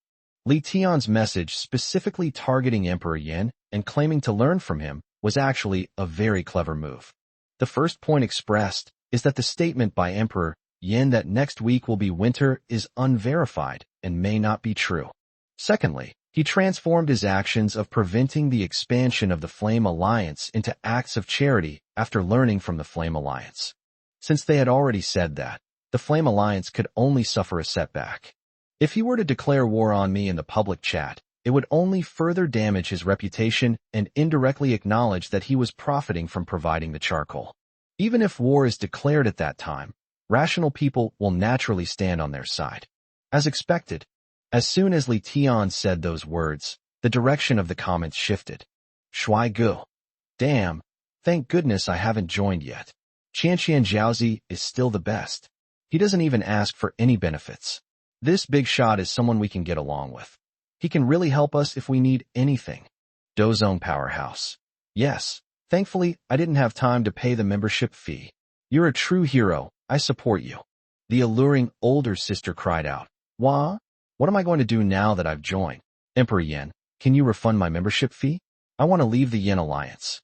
Li Tian's message specifically targeting Emperor Yin and claiming to learn from him was actually a very clever move. The first point expressed is that the statement by Emperor Yin that next week will be winter is unverified and may not be true. Secondly, he transformed his actions of preventing the expansion of the Flame Alliance into acts of charity after learning from the Flame Alliance. Since they had already said that, the Flame Alliance could only suffer a setback. If he were to declare war on me in the public chat, it would only further damage his reputation and indirectly acknowledge that he was profiting from providing the charcoal. Even if war is declared at that time, rational people will naturally stand on their side. As expected, as soon as Li Tian said those words, the direction of the comments shifted. Shuai Gu. Damn, thank goodness I haven't joined yet. Qianqian Jiaozi is still the best. He doesn't even ask for any benefits. This big shot is someone we can get along with. He can really help us if we need anything. Dozong Powerhouse. Yes, thankfully I didn't have time to pay the membership fee. You're a true hero, I support you. The alluring older sister cried out. What am I going to do now that I've joined? Emperor Yin, can you refund my membership fee? I want to leave the Yin Alliance.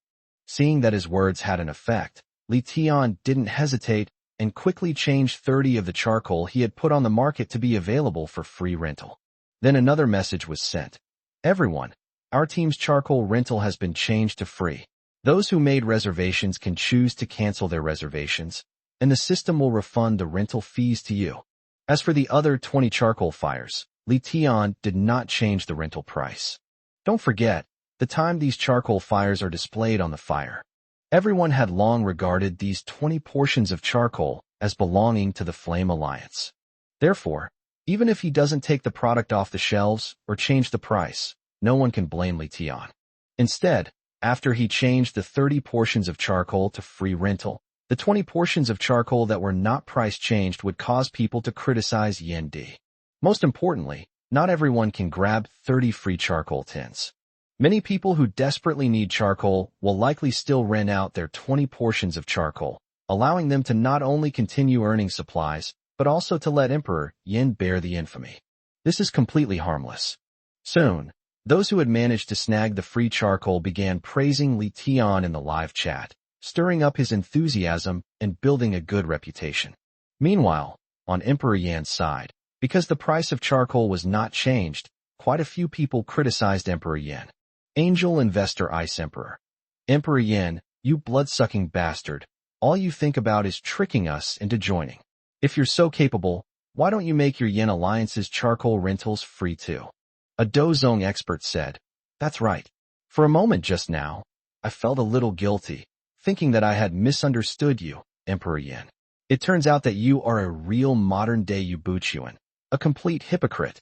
Seeing that his words had an effect, Li Tian didn't hesitate and quickly changed 30 of the charcoal he had put on the market to be available for free rental. Then another message was sent. Everyone, our team's charcoal rental has been changed to free. Those who made reservations can choose to cancel their reservations, and the system will refund the rental fees to you. As for the other 20 charcoal fires, Li Tian did not change the rental price. Don't forget, the time these charcoal fires are displayed on the fire. Everyone had long regarded these 20 portions of charcoal as belonging to the Flame Alliance. Therefore, even if he doesn't take the product off the shelves or change the price, no one can blame Li Tian. Instead, after he changed the 30 portions of charcoal to free rental, the 20 portions of charcoal that were not price changed would cause people to criticize Yen Di. Most importantly, not everyone can grab 30 free charcoal tins. Many people who desperately need charcoal will likely still rent out their 20 portions of charcoal, allowing them to not only continue earning supplies, but also to let Emperor Yin bear the infamy. This is completely harmless. Soon, those who had managed to snag the free charcoal began praising Li Tian in the live chat, stirring up his enthusiasm and building a good reputation. Meanwhile, on Emperor Yan's side, because the price of charcoal was not changed, quite a few people criticized Emperor Yan. Angel Investor Ice Emperor. Emperor Yan, you blood-sucking bastard, all you think about is tricking us into joining. If you're so capable, why don't you make your Yen Alliance's charcoal rentals free too? A Dozong expert said, That's right. For a moment just now, I felt a little guilty, thinking that I had misunderstood you, Emperor Yan. It turns out that you are a real modern-day Yubuchuan, a complete hypocrite.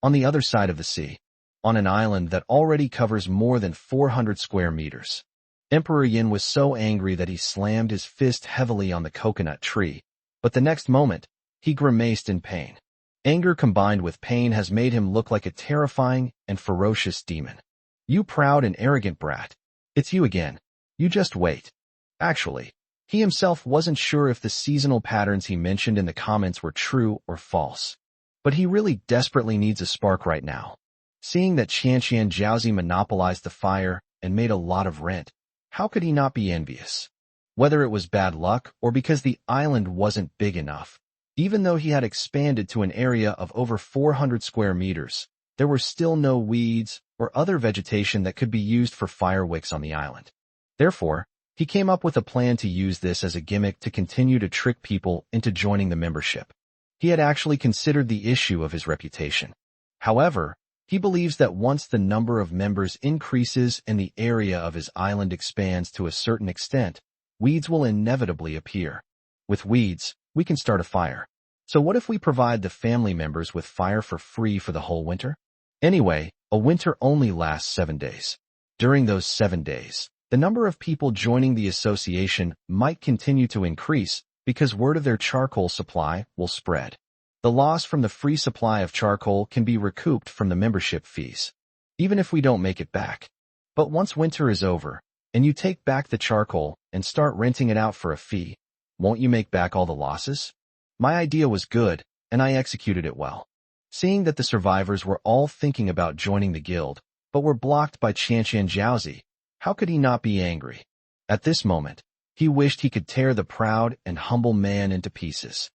On the other side of the sea, on an island that already covers more than 400 square meters. Emperor Yin was so angry that he slammed his fist heavily on the coconut tree, but the next moment, he grimaced in pain. Anger combined with pain has made him look like a terrifying and ferocious demon. You proud and arrogant brat. It's you again. You just wait. Actually, he himself wasn't sure if the seasonal patterns he mentioned in the comments were true or false. But he really desperately needs a spark right now. Seeing that Qianqian Jiaozi monopolized the fire and made a lot of rent, how could he not be envious? Whether it was bad luck or because the island wasn't big enough, even though he had expanded to an area of over 400 square meters, there were still no weeds or other vegetation that could be used for fire wicks on the island. Therefore, he came up with a plan to use this as a gimmick to continue to trick people into joining the membership. He had actually considered the issue of his reputation. However, he believes that once the number of members increases and the area of his island expands to a certain extent, weeds will inevitably appear. With weeds, we can start a fire. So what if we provide the family members with fire for free for the whole winter? Anyway, a winter only lasts 7 days. During those 7 days, the number of people joining the association might continue to increase because word of their charcoal supply will spread. The loss from the free supply of charcoal can be recouped from the membership fees, even if we don't make it back. But once winter is over, and you take back the charcoal and start renting it out for a fee, won't you make back all the losses? My idea was good, and I executed it well. Seeing that the survivors were all thinking about joining the guild, but were blocked by Qianqian Jiaozi, how could he not be angry? At this moment, he wished he could tear the proud and humble man into pieces.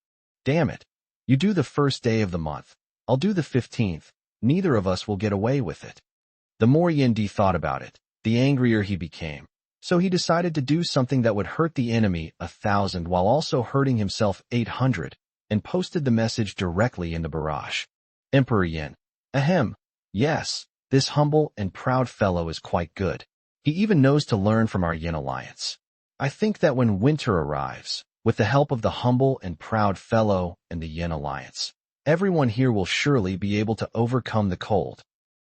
Damn it. You do the first day of the month. I'll do the 15th. Neither of us will get away with it. The more Yendi thought about it, the angrier he became. So he decided to do something that would hurt the enemy 1,000 while also hurting himself 800, and posted the message directly in the barrage. Emperor Yin. Ahem. Yes, this humble and proud fellow is quite good. He even knows to learn from our Yin alliance. I think that when winter arrives, with the help of the humble and proud fellow and the Yin alliance, everyone here will surely be able to overcome the cold.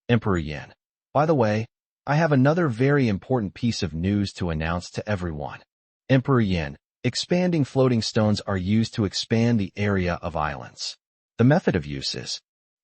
Emperor Yin. By the way, I have another very important piece of news to announce to everyone. Emperor Yin. Expanding floating stones are used to expand the area of islands. The method of use is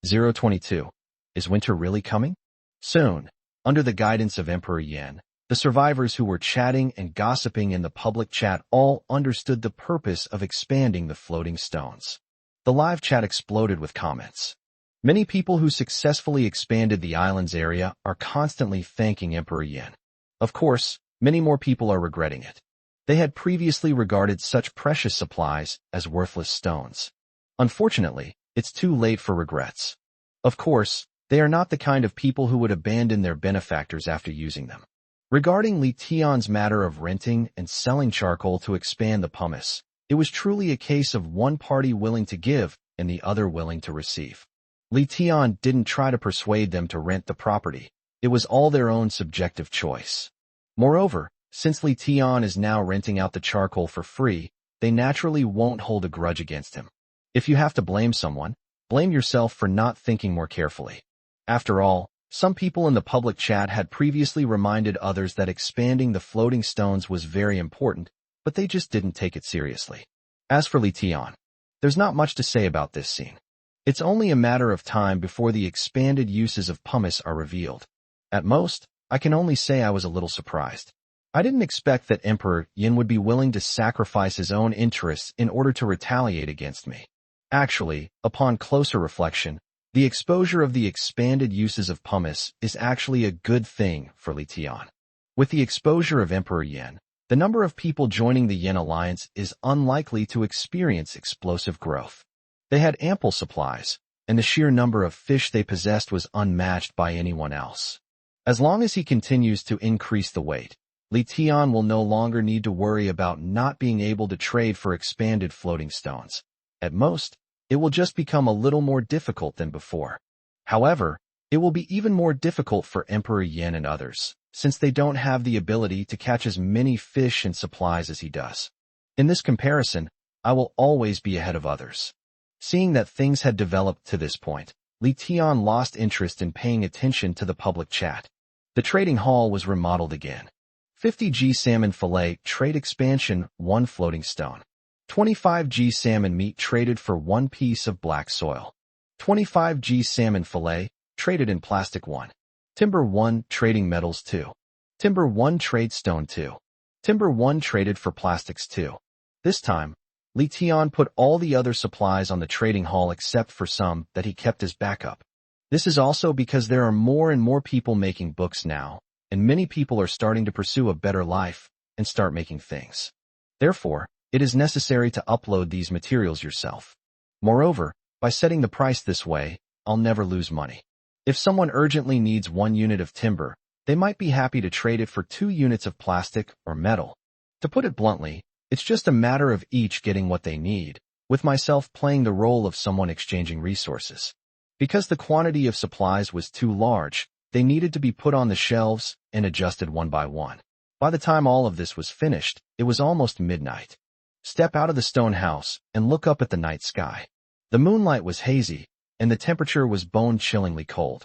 022. Is winter really coming? Soon, under the guidance of Emperor Yin, the survivors who were chatting and gossiping in the public chat all understood the purpose of expanding the floating stones. The live chat exploded with comments. Many people who successfully expanded the island's area are constantly thanking Emperor Yin. Of course, many more people are regretting it. They had previously regarded such precious supplies as worthless stones. Unfortunately, it's too late for regrets. Of course, they are not the kind of people who would abandon their benefactors after using them. Regarding Li Tian's matter of renting and selling charcoal to expand the pumice, it was truly a case of one party willing to give and the other willing to receive. Li Tian didn't try to persuade them to rent the property. It was all their own subjective choice. Moreover, since Li Tian is now renting out the charcoal for free, they naturally won't hold a grudge against him. If you have to blame someone, blame yourself for not thinking more carefully. After all, some people in the public chat had previously reminded others that expanding the floating stones was very important, but they just didn't take it seriously. As for Li Tian, there's not much to say about this scene. It's only a matter of time before the expanded uses of pumice are revealed. At most, I can only say I was a little surprised. I didn't expect that Emperor Yin would be willing to sacrifice his own interests in order to retaliate against me. Actually, upon closer reflection, the exposure of the expanded uses of pumice is actually a good thing for Li Tian. With the exposure of Emperor Yin, the number of people joining the Yin alliance is unlikely to experience explosive growth. They had ample supplies, and the sheer number of fish they possessed was unmatched by anyone else. As long as he continues to increase the weight, Li Tian will no longer need to worry about not being able to trade for expanded floating stones. At most, it will just become a little more difficult than before. However, it will be even more difficult for Emperor Yin and others, since they don't have the ability to catch as many fish and supplies as he does. In this comparison, I will always be ahead of others. Seeing that things had developed to this point, Li Tian lost interest in paying attention to the public chat. The trading hall was remodeled again. 50g salmon fillet trade expansion, 1 floating stone. 25g salmon meat traded for 1 piece of black soil. 25g salmon fillet traded in plastic 1. Timber 1 trading metals 2. Timber 1 trade stone 2. Timber 1 traded for plastics 2. This time, Li Tian put all the other supplies on the trading hall except for some that he kept as backup. This is also because there are more and more people making books now, and many people are starting to pursue a better life and start making things. Therefore, it is necessary to upload these materials yourself. Moreover, by setting the price this way, I'll never lose money. If someone urgently needs 1 unit of timber, they might be happy to trade it for 2 units of plastic or metal. To put it bluntly, it's just a matter of each getting what they need, with myself playing the role of someone exchanging resources. Because the quantity of supplies was too large, they needed to be put on the shelves and adjusted one by one. By the time all of this was finished, it was almost midnight. Step out of the stone house and look up at the night sky. The moonlight was hazy, and the temperature was bone-chillingly cold.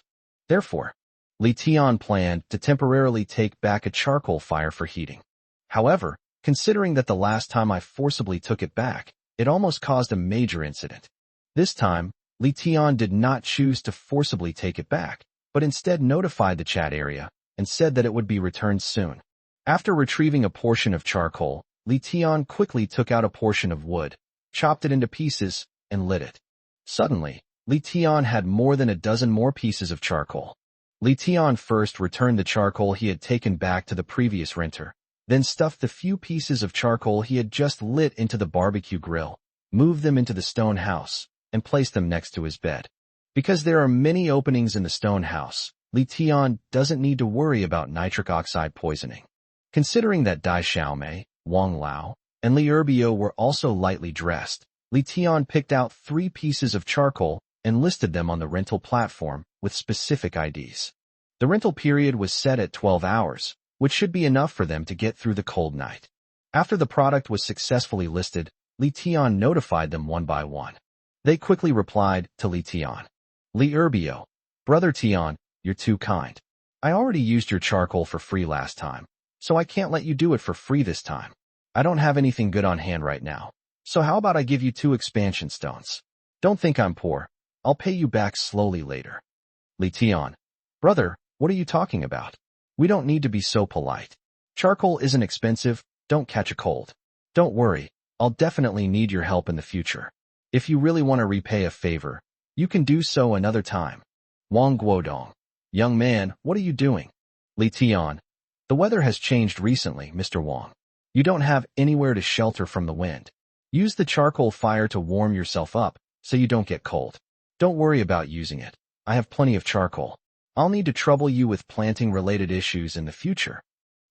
Therefore, Li Tian planned to temporarily take back a charcoal fire for heating. However, considering that the last time I forcibly took it back, it almost caused a major incident. This time, Li Tian did not choose to forcibly take it back, but instead notified the chat area and said that it would be returned soon. After retrieving a portion of charcoal, Li Tian quickly took out a portion of wood, chopped it into pieces, and lit it. Suddenly, Li Tian had more than a dozen more pieces of charcoal. Li Tian first returned the charcoal he had taken back to the previous renter, then stuffed the few pieces of charcoal he had just lit into the barbecue grill, moved them into the stone house, and placed them next to his bed. Because there are many openings in the stone house, Li Tian doesn't need to worry about nitric oxide poisoning. Considering that Dai Xiaomei, Wang Lao, and Li Erbio were also lightly dressed, Li Tian picked out 3 pieces of charcoal and listed them on the rental platform with specific IDs. The rental period was set at 12 hours, which should be enough for them to get through the cold night. After the product was successfully listed, Li Tian notified them one by one. They quickly replied to Li Tian. Li Erbio, Brother Tian, you're too kind. I already used your charcoal for free last time, so I can't let you do it for free this time. I don't have anything good on hand right now, so how about I give you 2 expansion stones? Don't think I'm poor. I'll pay you back slowly later. Li Tian, brother, what are you talking about? We don't need to be so polite. Charcoal isn't expensive, don't catch a cold. Don't worry, I'll definitely need your help in the future. If you really want to repay a favor, you can do so another time. Wang Guodong, young man, what are you doing? Li Tian, the weather has changed recently, Mr. Wang. You don't have anywhere to shelter from the wind. Use the charcoal fire to warm yourself up so you don't get cold. Don't worry about using it. I have plenty of charcoal. I'll need to trouble you with planting-related issues in the future.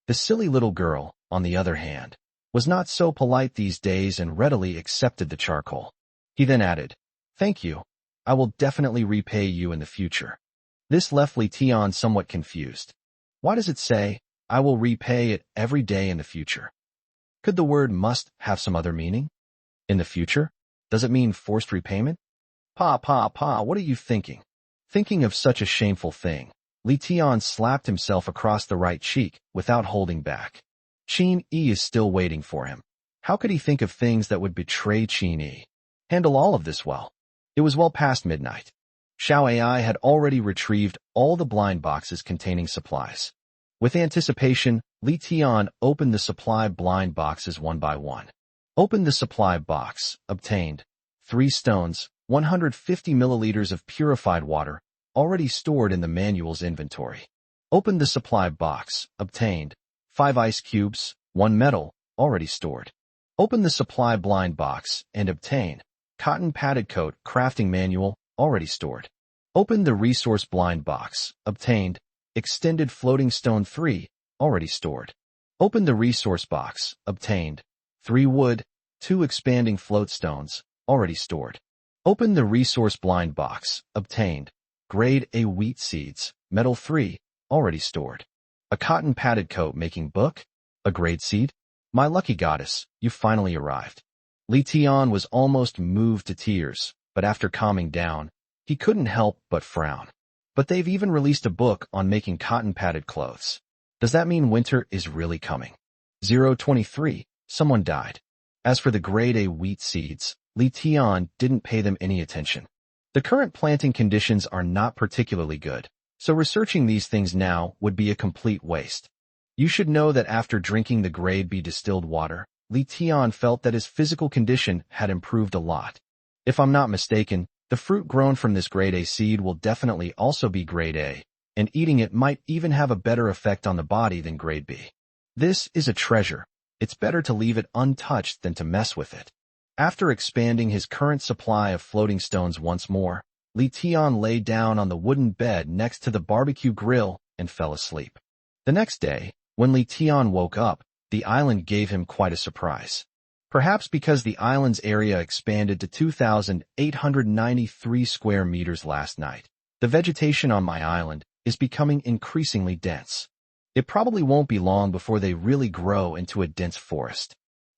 The silly little girl, on the other hand, was not so polite these days and readily accepted the charcoal. He then added, "Thank you. I will definitely repay you in the future." This left Li Tian somewhat confused. Why does it say, "I will repay it every day in the future"? Could the word must have some other meaning? In the future? Does it mean forced repayment? Pa, what are you thinking? Thinking of such a shameful thing, Li Tian slapped himself across the right cheek without holding back. Qin Yi is still waiting for him. How could he think of things that would betray Qin Yi? Handle all of this well. It was well past midnight. Xiao Ai had already retrieved all the blind boxes containing supplies. With anticipation, Li Tian opened the supply blind boxes one by one. Opened the supply box, obtained 3 stones, 150 milliliters of purified water, already stored in the manual's inventory. Opened the supply box, obtained 5 ice cubes, 1 metal, already stored. Opened the supply blind box and obtained cotton padded coat crafting manual, already stored. Opened the resource blind box, obtained extended floating stone 3, already stored. Opened the resource box, obtained 3 wood, 2 expanding float stones, already stored. Opened the resource blind box, obtained grade A wheat seeds, metal 3, already stored. A cotton padded coat making book? A grade seed? My lucky goddess, you finally arrived. Li Tian was almost moved to tears, but after calming down, he couldn't help but frown. But they've even released a book on making cotton padded clothes. Does that mean winter is really coming? 023, someone died. As for the grade A wheat seeds, Li Tian didn't pay them any attention. The current planting conditions are not particularly good, so researching these things now would be a complete waste. You should know that after drinking the grade B distilled water, Li Tian felt that his physical condition had improved a lot. If I'm not mistaken, the fruit grown from this grade A seed will definitely also be grade A, and eating it might even have a better effect on the body than grade B. This is a treasure. It's better to leave it untouched than to mess with it. After expanding his current supply of floating stones once more, Li Tian lay down on the wooden bed next to the barbecue grill and fell asleep. The next day, when Li Tian woke up, the island gave him quite a surprise. Perhaps because the island's area expanded to 2,893 square meters last night, the vegetation on my island is becoming increasingly dense. It probably won't be long before they really grow into a dense forest.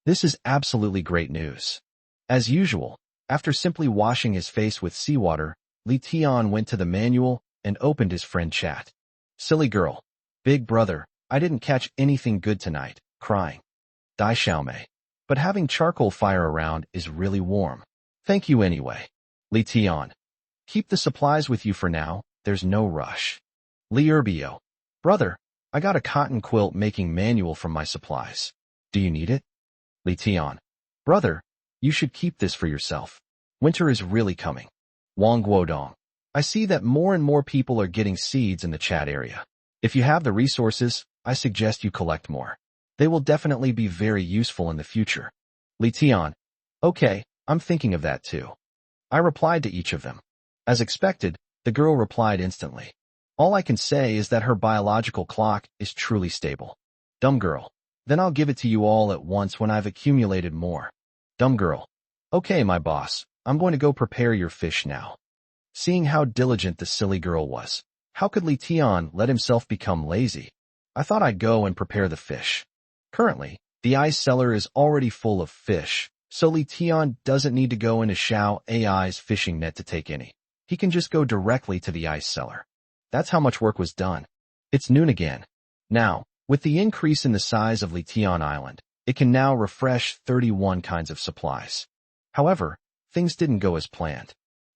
This is absolutely great news. As usual, after simply washing his face with seawater, Li Tian went to the manual and opened his friend chat. Silly girl. Big brother, I didn't catch anything good tonight, crying. Dai Xiaomei. But having charcoal fire around is really warm. Thank you anyway. Li Tian. Keep the supplies with you for now, there's no rush. Li Erbio. Brother, I got a cotton quilt making manual from my supplies. Do you need it? Li Tian. Brother, you should keep this for yourself. Winter is really coming. Wang Guodong. I see that more and more people are getting seeds in the chat area. If you have the resources, I suggest you collect more. They will definitely be very useful in the future. Li Tian. Okay, I'm thinking of that too. I replied to each of them. As expected, the girl replied instantly. All I can say is that her biological clock is truly stable. Dumb girl. Then I'll give it to you all at once when I've accumulated more. Dumb girl. Okay, my boss, I'm going to go prepare your fish now. Seeing how diligent the silly girl was, how could Li Tian let himself become lazy? I thought I'd go and prepare the fish. Currently, the ice cellar is already full of fish, so Li Tian doesn't need to go into Xiao Ai's fishing net to take any. He can just go directly to the ice cellar. That's how much work was done. It's noon again. Now, with the increase in the size of Li Tian Island, it can now refresh 31 kinds of supplies. However, things didn't go as planned.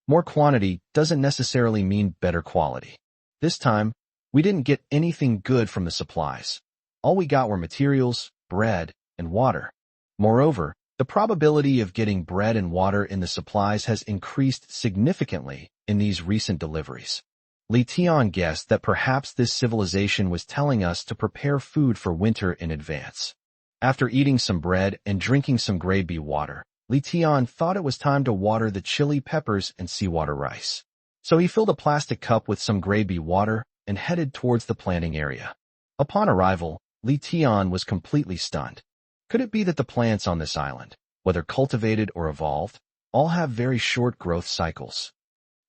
More quantity doesn't necessarily mean better quality. This time, we didn't get anything good from the supplies. All we got were materials, bread, and water. Moreover, the probability of getting bread and water in the supplies has increased significantly in these recent deliveries. Li Tian guessed that perhaps this civilization was telling us to prepare food for winter in advance. After eating some bread and drinking some grade B water, Li Tian thought it was time to water the chili peppers and seawater rice. So he filled a plastic cup with some grade B water and headed towards the planting area. Upon arrival, Li Tian was completely stunned. Could it be that the plants on this island, whether cultivated or evolved, all have very short growth cycles?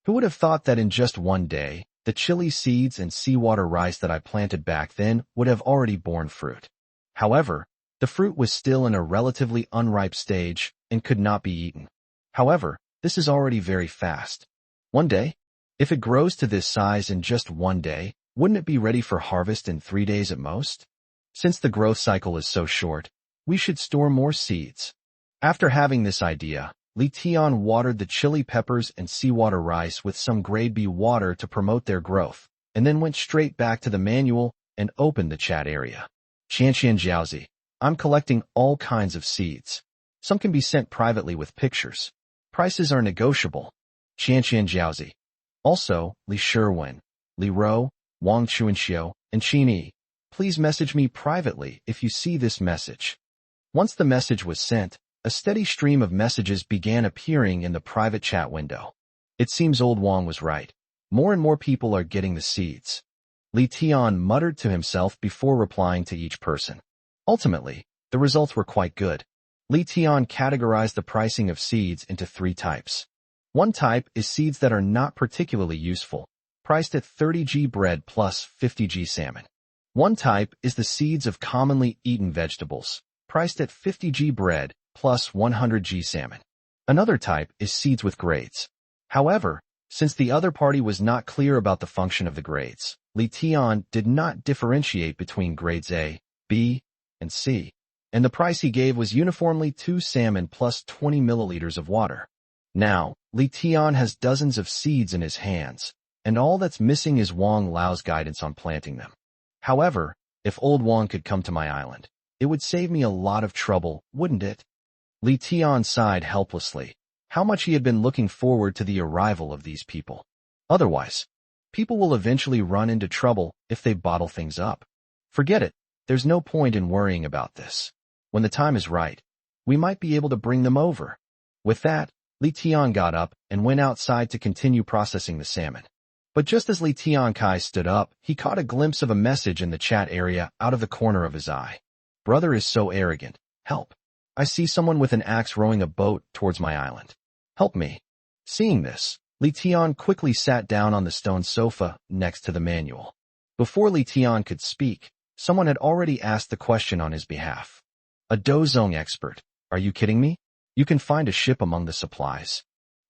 Who would have thought that in just one day, the chili seeds and seawater rice that I planted back then would have already borne fruit? However, the fruit was still in a relatively unripe stage and could not be eaten. However, this is already very fast. One day? If it grows to this size in just one day, wouldn't it be ready for harvest in 3 days at most? Since the growth cycle is so short, we should store more seeds. After having this idea, Li Tian watered the chili peppers and seawater rice with some grade B water to promote their growth, and then went straight back to the manual and opened the chat area. Qianqian Jiaozi, I'm collecting all kinds of seeds. Some can be sent privately with pictures. Prices are negotiable. Qianqian Jiaozi. Also, Li Sherwin, Li Ro, Wang Chuanxiu, and Qin. Please message me privately if you see this message. Once the message was sent, a steady stream of messages began appearing in the private chat window. It seems old Wang was right. More and more people are getting the seeds. Li Tian muttered to himself before replying to each person. Ultimately, the results were quite good. Li Tian categorized the pricing of seeds into 3 types. One type is seeds that are not particularly useful, priced at 30g bread plus 50g salmon. One type is the seeds of commonly eaten vegetables, priced at 50g bread plus 100g salmon. Another type is seeds with grades. However, since the other party was not clear about the function of the grades, Li Tian did not differentiate between grades A, B, and C, and the price he gave was uniformly 2 salmon plus 20 milliliters of water. Now, Li Tian has dozens of seeds in his hands, and all that's missing is Wang Lao's guidance on planting them. However, if old Wang could come to my island, it would save me a lot of trouble, wouldn't it? Li Tian sighed helplessly. How much he had been looking forward to the arrival of these people. Otherwise, people will eventually run into trouble if they bottle things up. Forget it. There's no point in worrying about this. When the time is right, we might be able to bring them over. With that, Li Tian got up and went outside to continue processing the salmon. But just as Li Tiankai stood up, he caught a glimpse of a message in the chat area out of the corner of his eye. Brother is so arrogant. Help. I see someone with an axe rowing a boat towards my island. Help me. Seeing this, Li Tian quickly sat down on the stone sofa next to the manual. Before Li Tian could speak, someone had already asked the question on his behalf. A Dozong expert. Are you kidding me? You can find a ship among the supplies.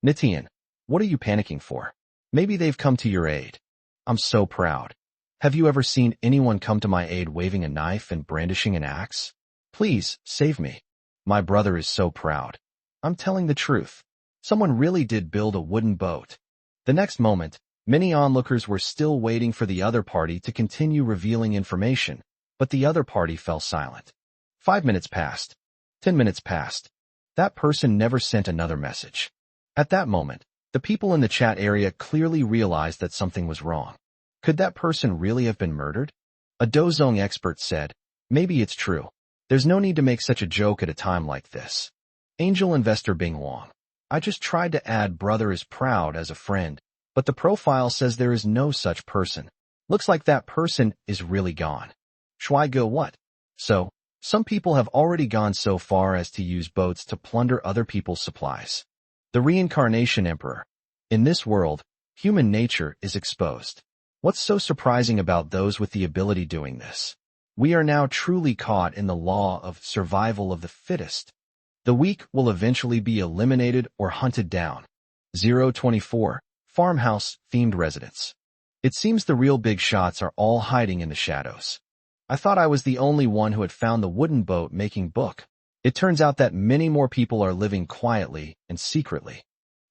Nitian, what are you panicking for? Maybe they've come to your aid. I'm so proud. Have you ever seen anyone come to my aid waving a knife and brandishing an axe? Please, save me. My brother is so proud. I'm telling the truth. Someone really did build a wooden boat. The next moment, many onlookers were still waiting for the other party to continue revealing information, but the other party fell silent. 5 minutes passed. 10 minutes passed. That person never sent another message. At that moment, the people in the chat area clearly realized that something was wrong. Could that person really have been murdered? A Dozong expert said, maybe it's true. There's no need to make such a joke at a time like this. Angel investor Bing Wang. I just tried to add brother is proud as a friend, but the profile says there is no such person. Looks like that person is really gone. Shui go what? So, some people have already gone so far as to use boats to plunder other people's supplies. The reincarnation emperor. In this world, human nature is exposed. What's so surprising about those with the ability doing this? We are now truly caught in the law of survival of the fittest. The weak will eventually be eliminated or hunted down. 024, Farmhouse-themed residence. It seems the real big shots are all hiding in the shadows. I thought I was the only one who had found the wooden boat making book. It turns out that many more people are living quietly and secretly.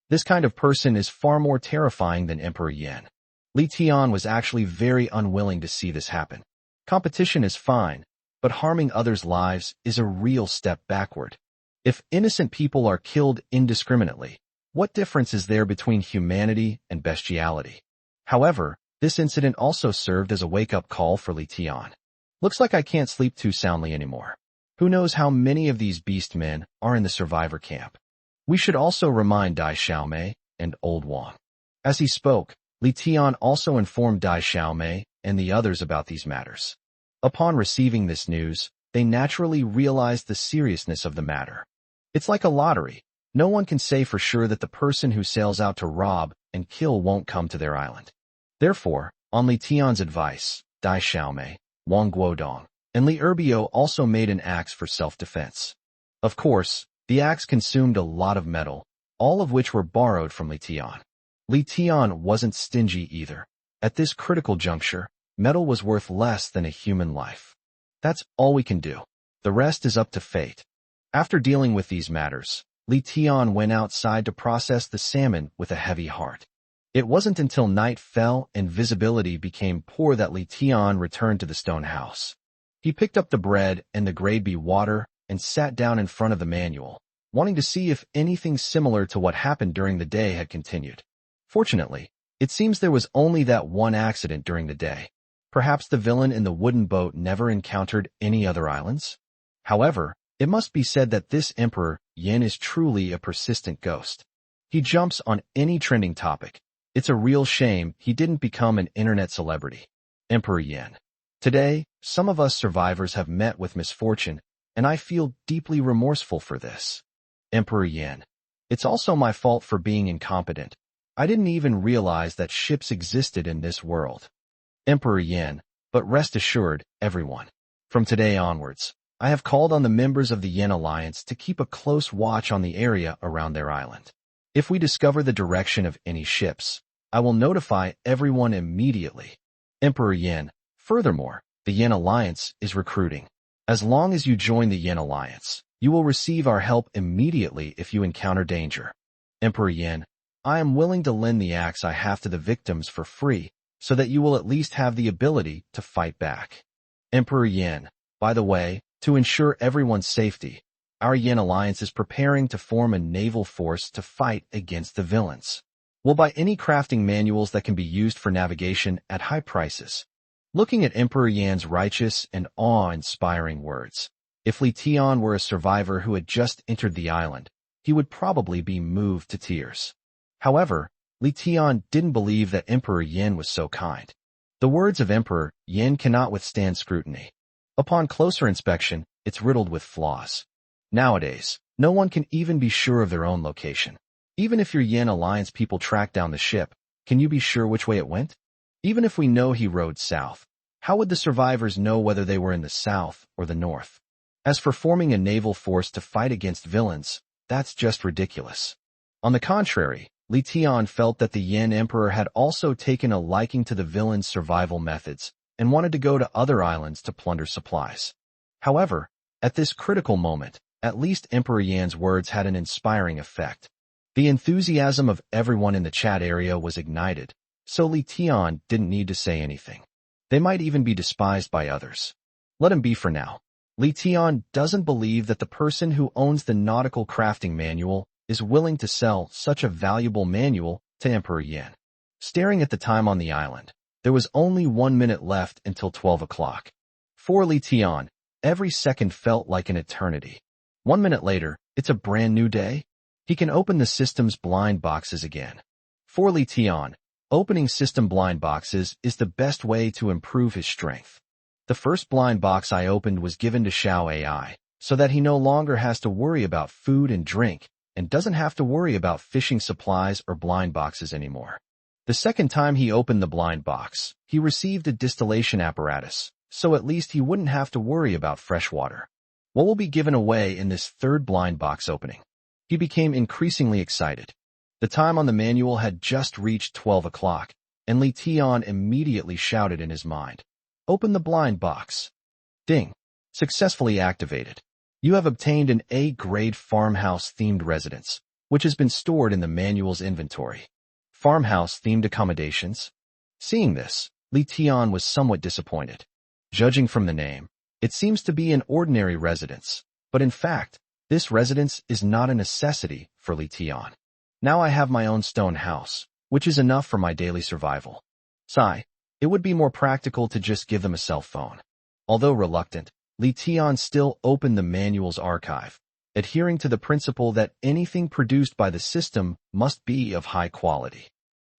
This kind of person is far more terrifying than Emperor Yan. Li Tian was actually very unwilling to see this happen. Competition is fine, but harming others' lives is a real step backward. If innocent people are killed indiscriminately, what difference is there between humanity and bestiality? However, this incident also served as a wake-up call for Li Tian. Looks like I can't sleep too soundly anymore. Who knows how many of these beast men are in the survivor camp? We should also remind Dai Xiaomei and Old Wang. As he spoke, Li Tian also informed Dai Xiaomei and the others about these matters. Upon receiving this news, they naturally realized the seriousness of the matter. It's like a lottery. No one can say for sure that the person who sails out to rob and kill won't come to their island. Therefore, on Li Tian's advice, Dai Xiaomei, Wang Guodong, and Li Erbio also made an axe for self-defense. Of course, the axe consumed a lot of metal, all of which were borrowed from Li Tian. Li Tian wasn't stingy either. At this critical juncture, metal was worth less than a human life. That's all we can do. The rest is up to fate. After dealing with these matters, Li Tian went outside to process the salmon with a heavy heart. It wasn't until night fell and visibility became poor that Li Tian returned to the stone house. He picked up the bread and the grade B water and sat down in front of the manual, wanting to see if anything similar to what happened during the day had continued. Fortunately, it seems there was only that one accident during the day. Perhaps the villain in the wooden boat never encountered any other islands? However, it must be said that this Emperor Yin is truly a persistent ghost. He jumps on any trending topic. It's a real shame he didn't become an internet celebrity. Emperor Yin. Today, some of us survivors have met with misfortune, and I feel deeply remorseful for this. Emperor Yin. It's also my fault for being incompetent. I didn't even realize that ships existed in this world. Emperor Yin. But rest assured, everyone. From today onwards, I have called on the members of the Yin Alliance to keep a close watch on the area around their island. If we discover the direction of any ships, I will notify everyone immediately. Emperor Yin. Furthermore, the Yin Alliance is recruiting. As long as you join the Yin Alliance, you will receive our help immediately if you encounter danger. Emperor Yin. I am willing to lend the axe I have to the victims for free, so that you will at least have the ability to fight back. Emperor Yin. By the way, to ensure everyone's safety, our Yin Alliance is preparing to form a naval force to fight against the villains. We'll buy any crafting manuals that can be used for navigation at high prices. Looking at Emperor Yan's righteous and awe-inspiring words, if Li Tian were a survivor who had just entered the island, he would probably be moved to tears. However, Li Tian didn't believe that Emperor Yin was so kind. The words of Emperor Yin cannot withstand scrutiny. Upon closer inspection, it's riddled with flaws. Nowadays, no one can even be sure of their own location. Even if your Yin Alliance people track down the ship, can you be sure which way it went? Even if we know he rowed south, how would the survivors know whether they were in the south or the north? As for forming a naval force to fight against villains, that's just ridiculous. On the contrary, Li Tian felt that the Yin Emperor had also taken a liking to the villains' survival methods and wanted to go to other islands to plunder supplies. However, at this critical moment, at least Emperor Yan's words had an inspiring effect. The enthusiasm of everyone in the chat area was ignited, so Li Tian didn't need to say anything. They might even be despised by others. Let him be for now. Li Tian doesn't believe that the person who owns the nautical crafting manual is willing to sell such a valuable manual to Emperor Yin. Staring at the time on the island, there was only 1 minute left until 12 o'clock. For Li Tian, every second felt like an eternity. 1 minute later, it's a brand new day. He can open the system's blind boxes again. For Li Tian, opening system blind boxes is the best way to improve his strength. The first blind box I opened was given to Xiao AI, so that he no longer has to worry about food and drink, and doesn't have to worry about fishing supplies or blind boxes anymore. The second time he opened the blind box, he received a distillation apparatus, so at least he wouldn't have to worry about fresh water. What will be given away in this third blind box opening? He became increasingly excited. The time on the manual had just reached 12 o'clock, and Li Tian immediately shouted in his mind, "Open the blind box." Ding. Successfully activated. You have obtained an A-grade farmhouse-themed residence, which has been stored in the manual's inventory. Farmhouse-themed accommodations? Seeing this, Li Tian was somewhat disappointed. Judging from the name, it seems to be an ordinary residence, but in fact, this residence is not a necessity for Li Tian. Now I have my own stone house, which is enough for my daily survival. Sigh, it would be more practical to just give them a cell phone. Although reluctant, Li Tian still opened the manual's archive, adhering to the principle that anything produced by the system must be of high quality.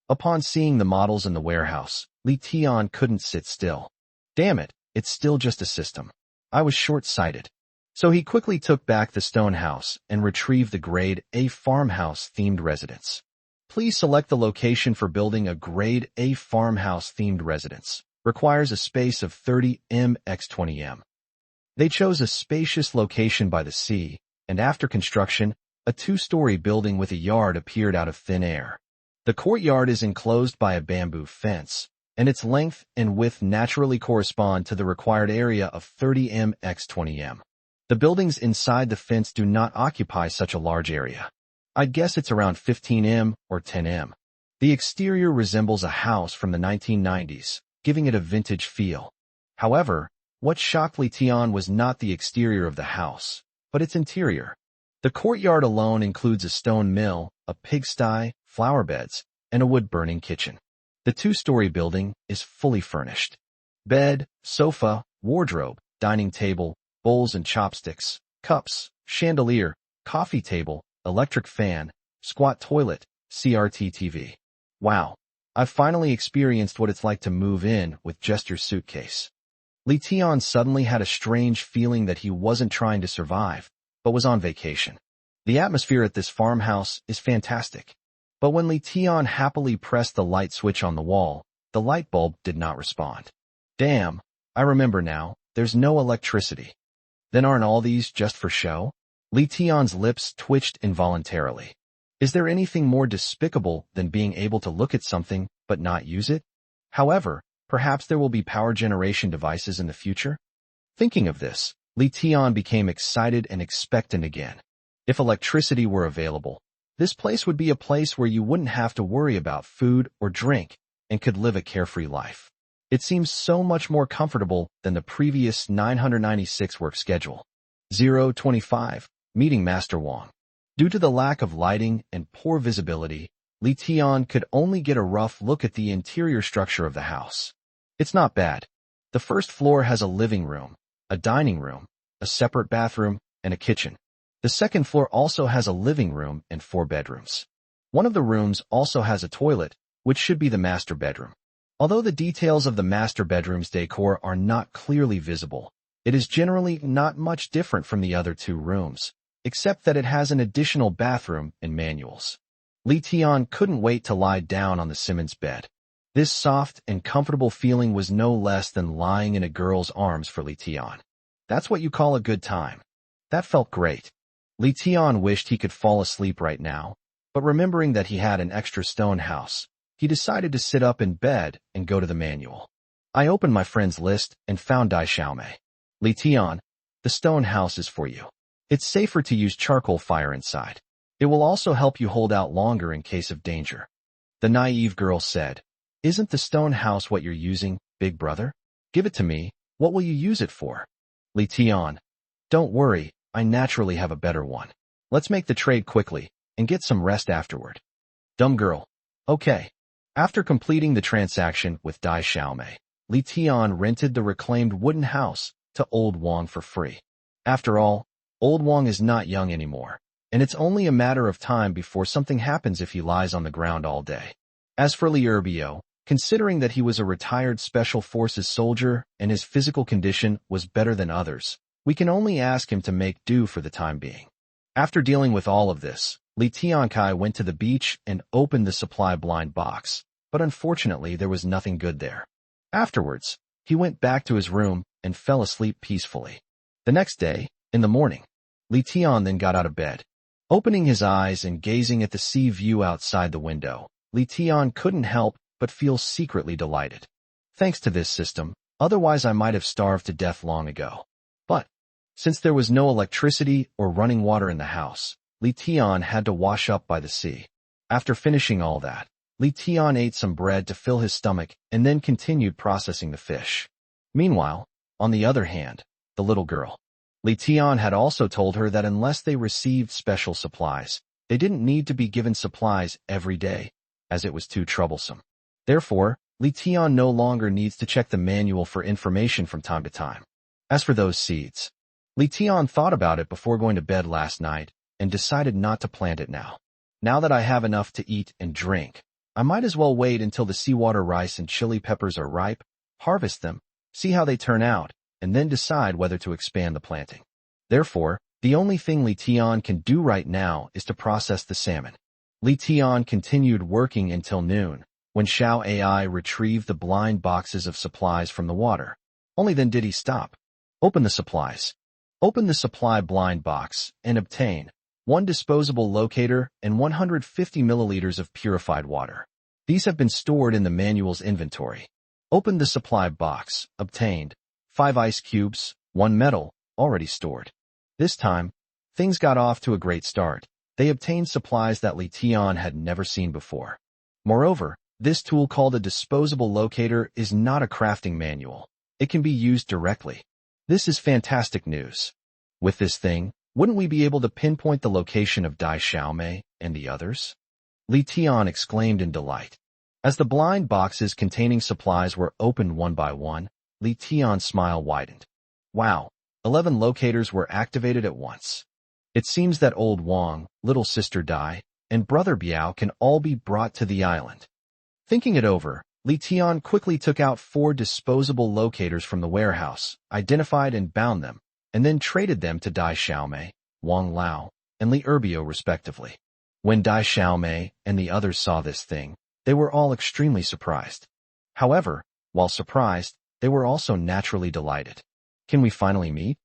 Upon seeing the models in the warehouse, Li Tian couldn't sit still. Damn it, it's still just a system. I was short-sighted. So he quickly took back the stone house and retrieved the Grade A farmhouse-themed residence. Please select the location for building a Grade A farmhouse-themed residence. Requires a space of 30 m x 20 m. They chose a spacious location by the sea, and after construction, a 2-story building with a yard appeared out of thin air. The courtyard is enclosed by a bamboo fence, and its length and width naturally correspond to the required area of 30 m x 20 m. The buildings inside the fence do not occupy such a large area. I'd guess it's around 15 m or 10 m. The exterior resembles a house from the 1990s, giving it a vintage feel. However, what shocked Li Tian was not the exterior of the house, but its interior. The courtyard alone includes a stone mill, a pigsty, flower beds, and a wood-burning kitchen. The 2-story building is fully furnished. Bed, sofa, wardrobe, dining table, bowls and chopsticks, cups, chandelier, coffee table, electric fan, squat toilet, CRT TV. Wow, I've finally experienced what it's like to move in with just your suitcase. Li Tian suddenly had a strange feeling that he wasn't trying to survive, but was on vacation. The atmosphere at this farmhouse is fantastic. But when Li Tian happily pressed the light switch on the wall, the light bulb did not respond. Damn, I remember now, there's no electricity. Then aren't all these just for show? Li Tian's lips twitched involuntarily. Is there anything more despicable than being able to look at something but not use it? However, perhaps there will be power generation devices in the future? Thinking of this, Li Tian became excited and expectant again. If electricity were available, this place would be a place where you wouldn't have to worry about food or drink and could live a carefree life. It seems so much more comfortable than the previous 996 work schedule. 025. Meeting Master Wang. Due to the lack of lighting and poor visibility, Li Tian could only get a rough look at the interior structure of the house. It's not bad. The first floor has a living room, a dining room, a separate bathroom, and a kitchen. The second floor also has a living room and 4 bedrooms. One of the rooms also has a toilet, which should be the master bedroom. Although the details of the master bedroom's decor are not clearly visible, it is generally not much different from the other 2 rooms, except that it has an additional bathroom and manuals. Li Tian couldn't wait to lie down on the Simmons bed. This soft and comfortable feeling was no less than lying in a girl's arms for Li Tian. That's what you call a good time. That felt great. Li Tian wished he could fall asleep right now, but remembering that he had an extra stone house, he decided to sit up in bed and go to the manual. I opened my friend's list and found Dai Xiaomei. Li Tian, the stone house is for you. It's safer to use charcoal fire inside. It will also help you hold out longer in case of danger. The naive girl said, Isn't the stone house what you're using, big brother? Give it to me. What will you use it for? Li Tian, don't worry, I naturally have a better one. Let's make the trade quickly and get some rest afterward. Dumb girl. Okay. After completing the transaction with Dai Xiaomei, Li Tian rented the reclaimed wooden house to Old Wang for free. After all, Old Wang is not young anymore, and it's only a matter of time before something happens if he lies on the ground all day. As for Li Erbio, considering that he was a retired Special Forces soldier and his physical condition was better than others, we can only ask him to make do for the time being. After dealing with all of this, Li Tiankai went to the beach and opened the supply blind box, but unfortunately there was nothing good there. Afterwards, he went back to his room and fell asleep peacefully. The next day, in the morning, Li Tian then got out of bed. Opening his eyes and gazing at the sea view outside the window, Li Tian couldn't help but feel secretly delighted. Thanks to this system, otherwise I might have starved to death long ago. But, since there was no electricity or running water in the house, Li Tian had to wash up by the sea. After finishing all that, Li Tian ate some bread to fill his stomach and then continued processing the fish. Meanwhile, on the other hand, the little girl. Li Tian had also told her that unless they received special supplies, they didn't need to be given supplies every day, as it was too troublesome. Therefore, Li Tian no longer needs to check the manual for information from time to time. As for those seeds, Li Tian thought about it before going to bed last night and decided not to plant it now. Now that I have enough to eat and drink, I might as well wait until the seawater rice and chili peppers are ripe, harvest them, see how they turn out, and then decide whether to expand the planting. Therefore, the only thing Li Tian can do right now is to process the salmon. Li Tian continued working until noon, when Xiao AI retrieved the blind boxes of supplies from the water. Only then did he stop. Open the supplies. Open the supply blind box and obtain 1 disposable locator and 150 milliliters of purified water. These have been stored in the manual's inventory. Open the supply box, obtained 5 ice cubes, 1 metal, already stored. This time, things got off to a great start. They obtained supplies that Li Tian had never seen before. Moreover, this tool called a disposable locator is not a crafting manual. It can be used directly. This is fantastic news. With this thing, wouldn't we be able to pinpoint the location of Dai Xiaomei and the others? Li Tian exclaimed in delight. As the blind boxes containing supplies were opened one by one, Li Tian's smile widened. Wow, 11 locators were activated at once. It seems that old Wang, little sister Dai, and brother Biao can all be brought to the island. Thinking it over, Li Tian quickly took out 4 disposable locators from the warehouse, identified and bound them, and then traded them to Dai Xiaomei, Wang Lao, and Li Erbio respectively. When Dai Xiaomei and the others saw this thing, they were all extremely surprised. However, while surprised, they were also naturally delighted. Can we finally meet?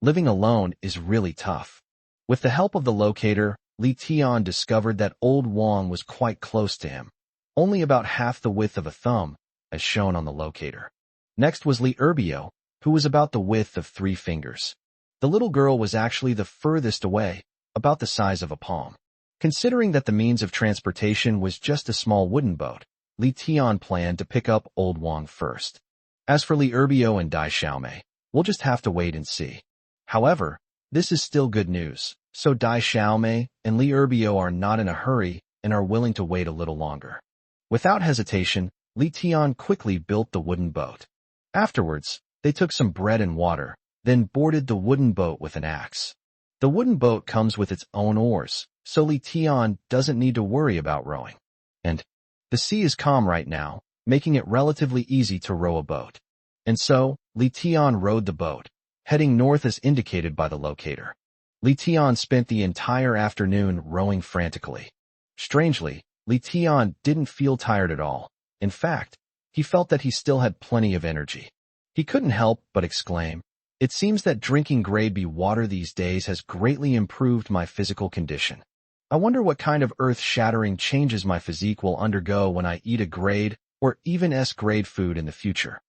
Living alone is really tough. With the help of the locator, Li Tian discovered that old Wang was quite close to him, only about half the width of a thumb, as shown on the locator. Next was Li Erbio, who was about the width of 3 fingers. The little girl was actually the furthest away, about the size of a palm. Considering that the means of transportation was just a small wooden boat, Li Tian planned to pick up old Wang first. As for Li Erbio and Dai Xiaomei, we'll just have to wait and see. However, this is still good news, so Dai Xiaomei and Li Erbio are not in a hurry and are willing to wait a little longer. Without hesitation, Li Tian quickly built the wooden boat. Afterwards, they took some bread and water, then boarded the wooden boat with an axe. The wooden boat comes with its own oars, so Li Tian doesn't need to worry about rowing. And the sea is calm right now, making it relatively easy to row a boat. And so, Li Tian rowed the boat, heading north as indicated by the locator. Li Tian spent the entire afternoon rowing frantically. Strangely, Li Tian didn't feel tired at all. In fact, he felt that he still had plenty of energy. He couldn't help but exclaim, "It seems that drinking grade B water these days has greatly improved my physical condition. I wonder what kind of earth-shattering changes my physique will undergo when I eat a grade or even S-grade food in the future."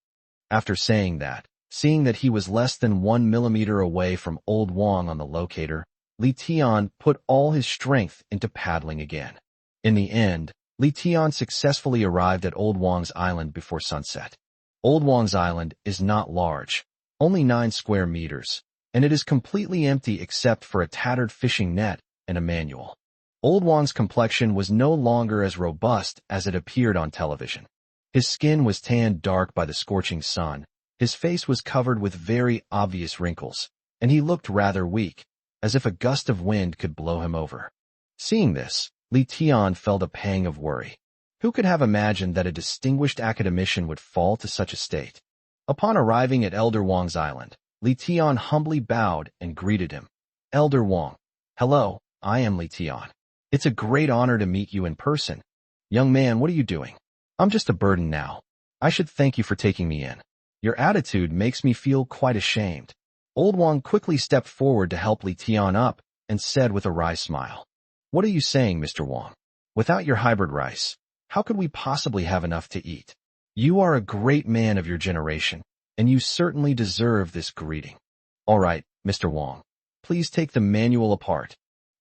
After saying that, seeing that he was less than 1 millimeter away from old Wang on the locator, Li Tian put all his strength into paddling again. In the end, Li Tian successfully arrived at old Wang's island before sunset. Old Wang's island is not large, only 9 square meters, and it is completely empty except for a tattered fishing net and a manual. Old Wang's complexion was no longer as robust as it appeared on television. His skin was tanned dark by the scorching sun, his face was covered with very obvious wrinkles, and he looked rather weak, as if a gust of wind could blow him over. Seeing this, Li Tian felt a pang of worry. Who could have imagined that a distinguished academician would fall to such a state? Upon arriving at Elder Wang's island, Li Tian humbly bowed and greeted him. "Elder Wang, hello, I am Li Tian. It's a great honor to meet you in person. Young man, what are you doing? I'm just a burden now. I should thank you for taking me in. Your attitude makes me feel quite ashamed." Old Wang quickly stepped forward to help Li Tian up and said with a wry smile, "What are you saying, Mr. Wang? Without your hybrid rice, how could we possibly have enough to eat? You are a great man of your generation, and you certainly deserve this greeting." "All right, Mr. Wang. Please take the manual apart."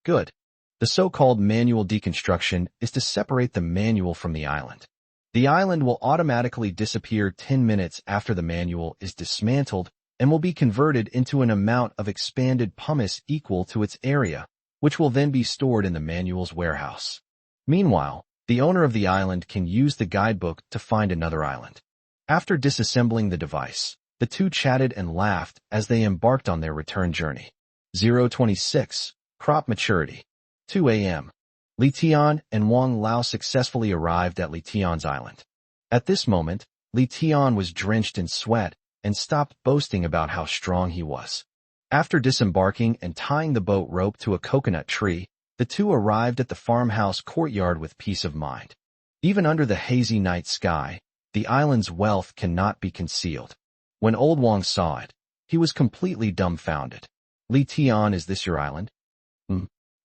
"Good." The so-called manual deconstruction is to separate the manual from the island. The island will automatically disappear 10 minutes after the manual is dismantled and will be converted into an amount of expanded pumice equal to its area, which will then be stored in the manual's warehouse. Meanwhile, the owner of the island can use the guidebook to find another island. After disassembling the device, the two chatted and laughed as they embarked on their return journey. 026. Crop Maturity. 2 a.m. Li Tian and Wang Lao successfully arrived at Li Tian's island. At this moment, Li Tian was drenched in sweat and stopped boasting about how strong he was. After disembarking and tying the boat rope to a coconut tree, the two arrived at the farmhouse courtyard with peace of mind. Even under the hazy night sky, the island's wealth cannot be concealed. When Old Wong saw it, he was completely dumbfounded. Li Tian, is this your island?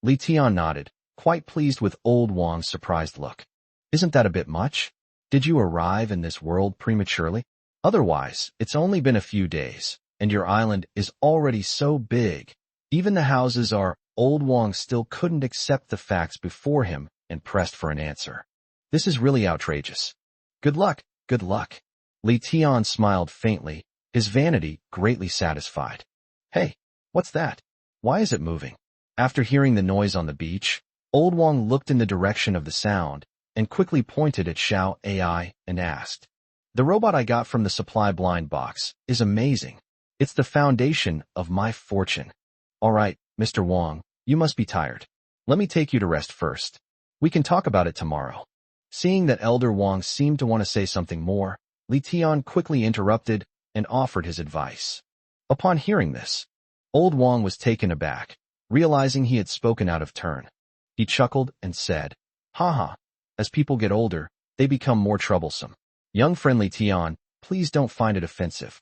Li Tian nodded, quite pleased with Old Wong's surprised look. Isn't that a bit much? Did you arrive in this world prematurely? Otherwise, it's only been a few days, and your island is already so big. Even the houses are. Old Wong still couldn't accept the facts before him and pressed for an answer. This is really outrageous. Good luck, good luck. Li Tian smiled faintly, his vanity greatly satisfied. Hey, what's that? Why is it moving? After hearing the noise on the beach, Old Wong looked in the direction of the sound and quickly pointed at Xiao AI and asked, "The robot I got from the supply blind box is amazing. It's the foundation of my fortune. All right, Mr. Wong, you must be tired. Let me take you to rest first. We can talk about it tomorrow." Seeing that Elder Wong seemed to want to say something more, Li Tian quickly interrupted and offered his advice. Upon hearing this, Old Wong was taken aback, realizing he had spoken out of turn. He chuckled and said, "Haha, as people get older, they become more troublesome. Young friend Li Tian, please don't find it offensive.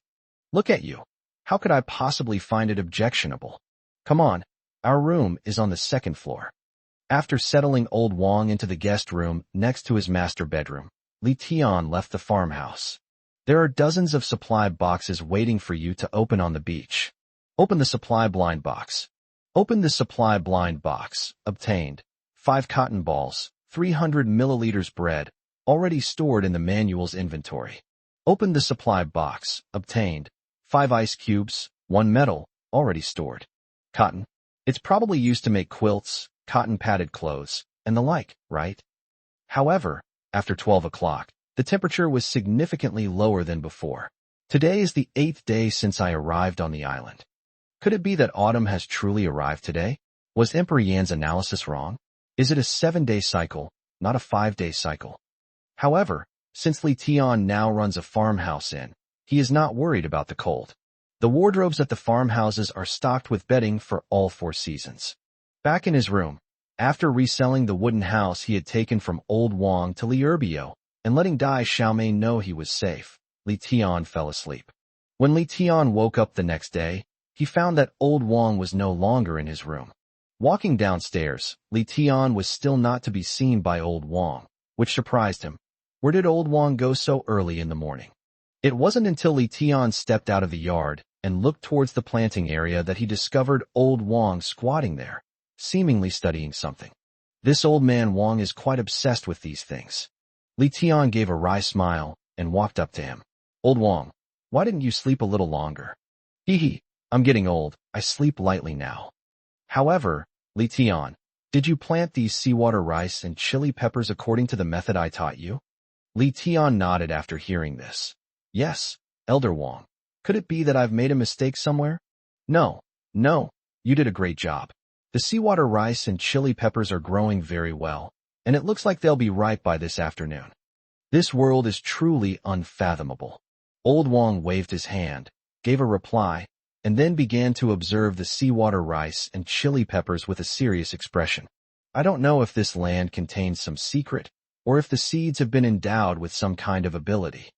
Look at you. How could I possibly find it objectionable? Come on, our room is on the second floor." After settling Old Wong into the guest room next to his master bedroom, Li Tian left the farmhouse. There are dozens of supply boxes waiting for you to open on the beach. Open the supply blind box. Open the supply blind box. Obtained 5 cotton balls, 300 milliliters bread, already stored in the manual's inventory. Open the supply box. Obtained 5 ice cubes, 1 metal, already stored. Cotton. It's probably used to make quilts, cotton padded clothes, and the like, right? However, after 12 o'clock, the temperature was significantly lower than before. Today is the 8th day since I arrived on the island. Could it be that autumn has truly arrived today? Was Emperor Yan's analysis wrong? Is it a 7-day cycle, not a 5-day cycle? However, since Li Tian now runs a farmhouse inn, he is not worried about the cold. The wardrobes at the farmhouses are stocked with bedding for all 4 seasons. Back in his room, after reselling the wooden house he had taken from Old Wong to Li Erbio and letting Dai Xiaomei know he was safe, Li Tian fell asleep. When Li Tian woke up the next day, he found that Old Wong was no longer in his room. Walking downstairs, Li Tian was still not to be seen by Old Wong, which surprised him. Where did Old Wong go so early in the morning? It wasn't until Li Tian stepped out of the yard and looked towards the planting area that he discovered Old Wong squatting there, seemingly studying something. This old man Wong is quite obsessed with these things. Li Tian gave a wry smile and walked up to him. "Old Wong, why didn't you sleep a little longer?" "Hee, I'm getting old, I sleep lightly now." "However, Li Tian, did you plant these seawater rice and chili peppers according to the method I taught you?" Li Tian nodded after hearing this. "Yes, Elder Wong. Could it be that I've made a mistake somewhere?" No, you did a great job. The seawater rice and chili peppers are growing very well, and it looks like they'll be ripe by this afternoon. This world is truly unfathomable." Old Wong waved his hand, gave a reply, and then began to observe the seawater rice and chili peppers with a serious expression. "I don't know if this land contains some secret, or if the seeds have been endowed with some kind of ability.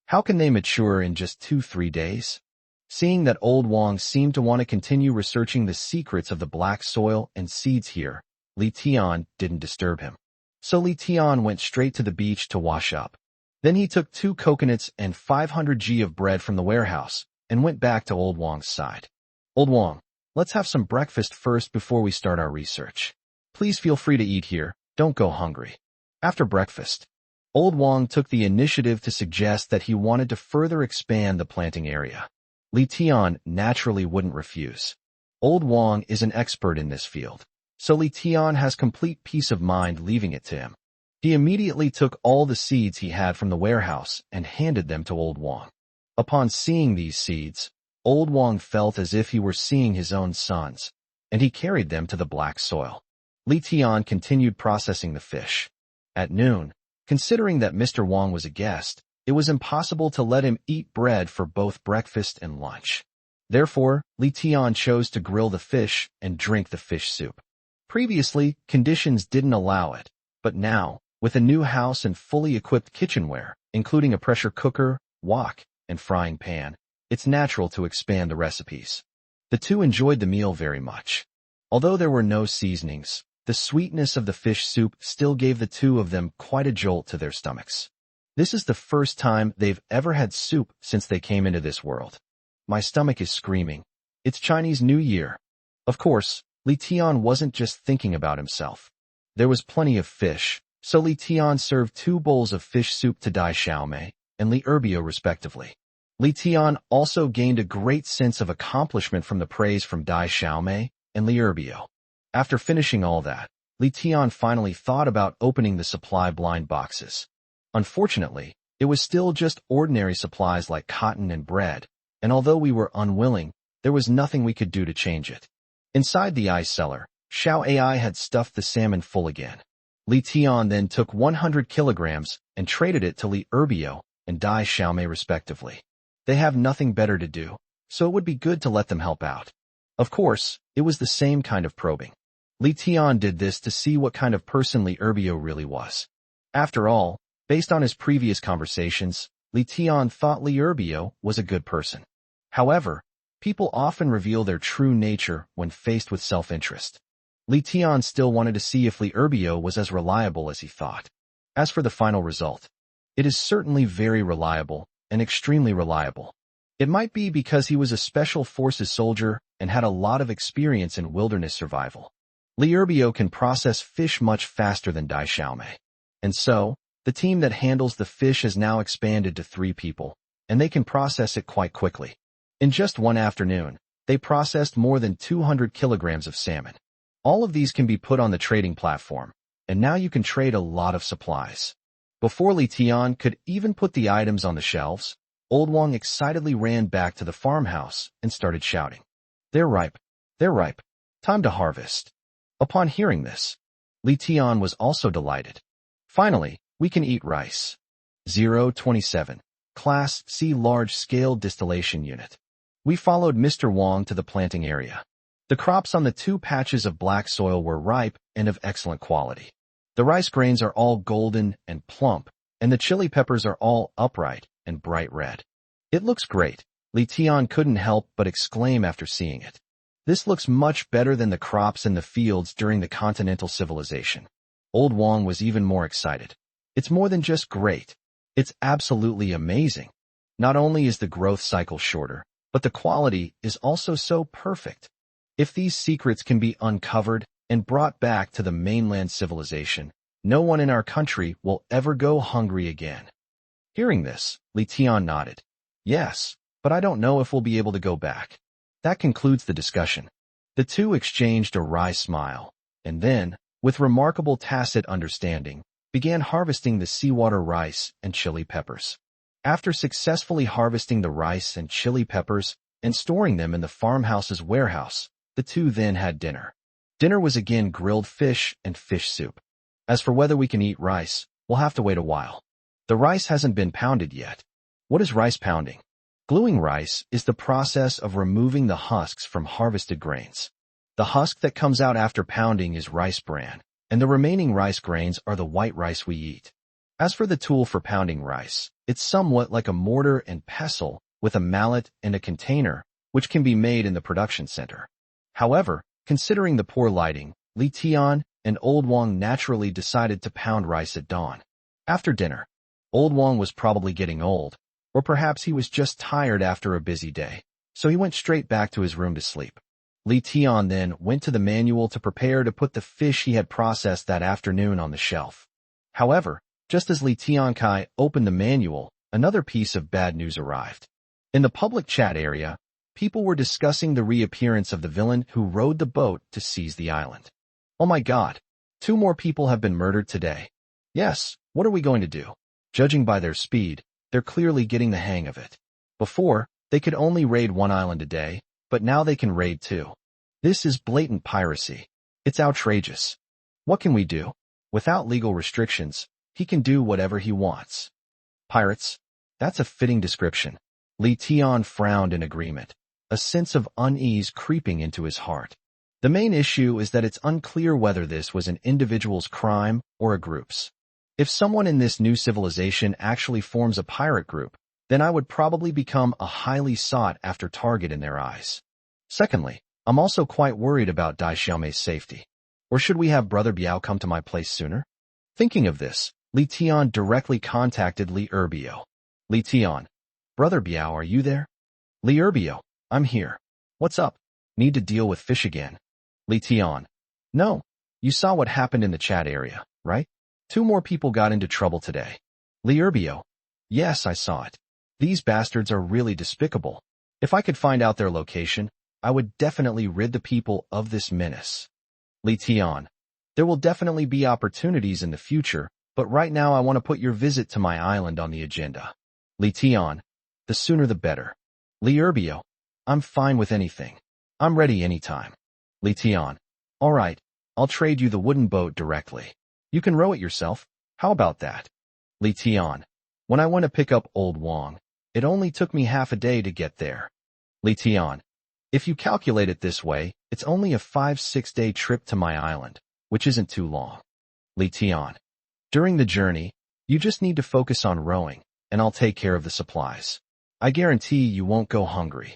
How can they mature in just 2-3 days?" Seeing that Old Wong seemed to want to continue researching the secrets of the black soil and seeds here, Li Tian didn't disturb him. So Li Tian went straight to the beach to wash up. Then he took 2 coconuts and 500 g of bread from the warehouse and went back to Old Wong's side. "Old Wong, let's have some breakfast first before we start our research. Please feel free to eat here, don't go hungry." After breakfast, Old Wong took the initiative to suggest that he wanted to further expand the planting area. Li Tian naturally wouldn't refuse. Old Wong is an expert in this field, so Li Tian has complete peace of mind leaving it to him. He immediately took all the seeds he had from the warehouse and handed them to Old Wong. Upon seeing these seeds, Old Wong felt as if he were seeing his own sons, and he carried them to the black soil. Li Tian continued processing the fish. At noon, considering that Mr. Wong was a guest, It was impossible to let him eat bread for both breakfast and lunch. Therefore, Li Tian chose to grill the fish and drink the fish soup. Previously, conditions didn't allow it, but now, with a new house and fully equipped kitchenware, including a pressure cooker, wok, and frying pan, it's natural to expand the recipes. The two enjoyed the meal very much. Although there were no seasonings, the sweetness of the fish soup still gave the two of them quite a jolt to their stomachs. This is the first time they've ever had soup since they came into this world. My stomach is screaming. It's Chinese New Year. Of course, Li Tian wasn't just thinking about himself. There was plenty of fish, so Li Tian served 2 bowls of fish soup to Dai Xiaomei and Li Erbio respectively. Li Tian also gained a great sense of accomplishment from the praise from Dai Xiaomei and Li Erbio. After finishing all that, Li Tian finally thought about opening the supply blind boxes. Unfortunately, it was still just ordinary supplies like cotton and bread, and although we were unwilling, there was nothing we could do to change it. Inside the ice cellar, Xiao Ai had stuffed the salmon full again. Li Tian then took 100 kilograms and traded it to Li Erbio and Dai Xiaomei respectively. They have nothing better to do, so it would be good to let them help out. Of course, it was the same kind of probing. Li Tian did this to see what kind of person Li Erbio really was. After all, based on his previous conversations, Li Tian thought Li Erbio was a good person. However, people often reveal their true nature when faced with self-interest. Li Tian still wanted to see if Li Erbio was as reliable as he thought. As for the final result, it is certainly very reliable and extremely reliable. It might be because he was a special forces soldier and had a lot of experience in wilderness survival. Li Erbio can process fish much faster than Dai Xiaomei. And so, the team that handles the fish has now expanded to 3 people, and they can process it quite quickly. In just one afternoon, they processed more than 200 kilograms of salmon. All of these can be put on the trading platform, and now you can trade a lot of supplies. Before Li Tian could even put the items on the shelves, Old Wang excitedly ran back to the farmhouse and started shouting, "They're ripe! They're ripe! Time to harvest!" Upon hearing this, Li Tian was also delighted. Finally, we can eat rice. 027. Class C Large-Scale Distillation Unit. We followed Mr. Wang to the planting area. The crops on the 2 patches of black soil were ripe and of excellent quality. The rice grains are all golden and plump, and the chili peppers are all upright and bright red. It looks great, Li Tian couldn't help but exclaim after seeing it. This looks much better than the crops in the fields during the continental civilization. Old Wang was even more excited. It's more than just great. It's absolutely amazing. Not only is the growth cycle shorter, but the quality is also so perfect. If these secrets can be uncovered and brought back to the mainland civilization, no one in our country will ever go hungry again. Hearing this, Li Tian nodded. Yes, but I don't know if we'll be able to go back. That concludes the discussion. The two exchanged a wry smile, and then, with remarkable tacit understanding, began harvesting the seawater rice and chili peppers. After successfully harvesting the rice and chili peppers and storing them in the farmhouse's warehouse, the two then had dinner. Dinner was again grilled fish and fish soup. As for whether we can eat rice, we'll have to wait a while. The rice hasn't been pounded yet. What is rice pounding? Gluing rice is the process of removing the husks from harvested grains. The husk that comes out after pounding is rice bran, and the remaining rice grains are the white rice we eat. As for the tool for pounding rice, it's somewhat like a mortar and pestle with a mallet and a container, which can be made in the production center. However, considering the poor lighting, Li Tian and Old Wang naturally decided to pound rice at dawn. After dinner, Old Wang was probably getting old, or perhaps he was just tired after a busy day, so he went straight back to his room to sleep. Li Tian then went to the manual to prepare to put the fish he had processed that afternoon on the shelf. However, just as Li Tiankai opened the manual, another piece of bad news arrived. In the public chat area, people were discussing the reappearance of the villain who rowed the boat to seize the island. Oh my god, 2 more people have been murdered today. Yes, what are we going to do? Judging by their speed, they're clearly getting the hang of it. Before, they could only raid 1 island a day, but now they can raid 2. This is blatant piracy. It's outrageous. What can we do? Without legal restrictions, he can do whatever he wants. Pirates, That's a fitting description. Li Tian frowned in agreement, a sense of unease creeping into his heart. The main issue is that it's unclear whether this was an individual's crime or a group's. If someone in this new civilization actually forms a pirate group, then I would probably become a highly sought-after target in their eyes. Secondly, I'm also quite worried about Dai Xiaomei's safety. Or should we have Brother Biao come to my place sooner? Thinking of this, Li Tian directly contacted Li Erbio. Li Tian, Brother Biao, are you there? Li Erbio, I'm here. What's up? Need to deal with fish again. Li Tian, no. You saw what happened in the chat area, right? 2 more people got into trouble today. Li Erbio, yes, I saw it. These bastards are really despicable. If I could find out their location, I would definitely rid the people of this menace. Li Tian, there will definitely be opportunities in the future, but right now I want to put your visit to my island on the agenda. Li Tian, the sooner the better. Li Erbio, I'm fine with anything. I'm ready anytime. Li Tian, all right, I'll trade you the wooden boat directly. You can row it yourself. How about that? Li Tian, when I went to pick up Old Wang, it only took me half a day to get there. Li Tian, if you calculate it this way, it's only a 5-6 day trip to my island, which isn't too long. Li Tian, during the journey, you just need to focus on rowing, and I'll take care of the supplies. I guarantee you won't go hungry.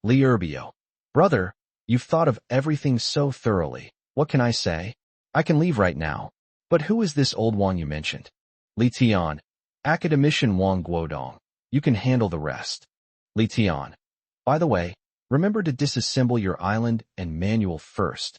Li Erbio, brother, you've thought of everything so thoroughly. What can I say? I can leave right now. But who is this Old Wang you mentioned? Li Tian, academician Wang Guodong. You can handle the rest. Li Tian, by the way, remember to disassemble your island and manual first.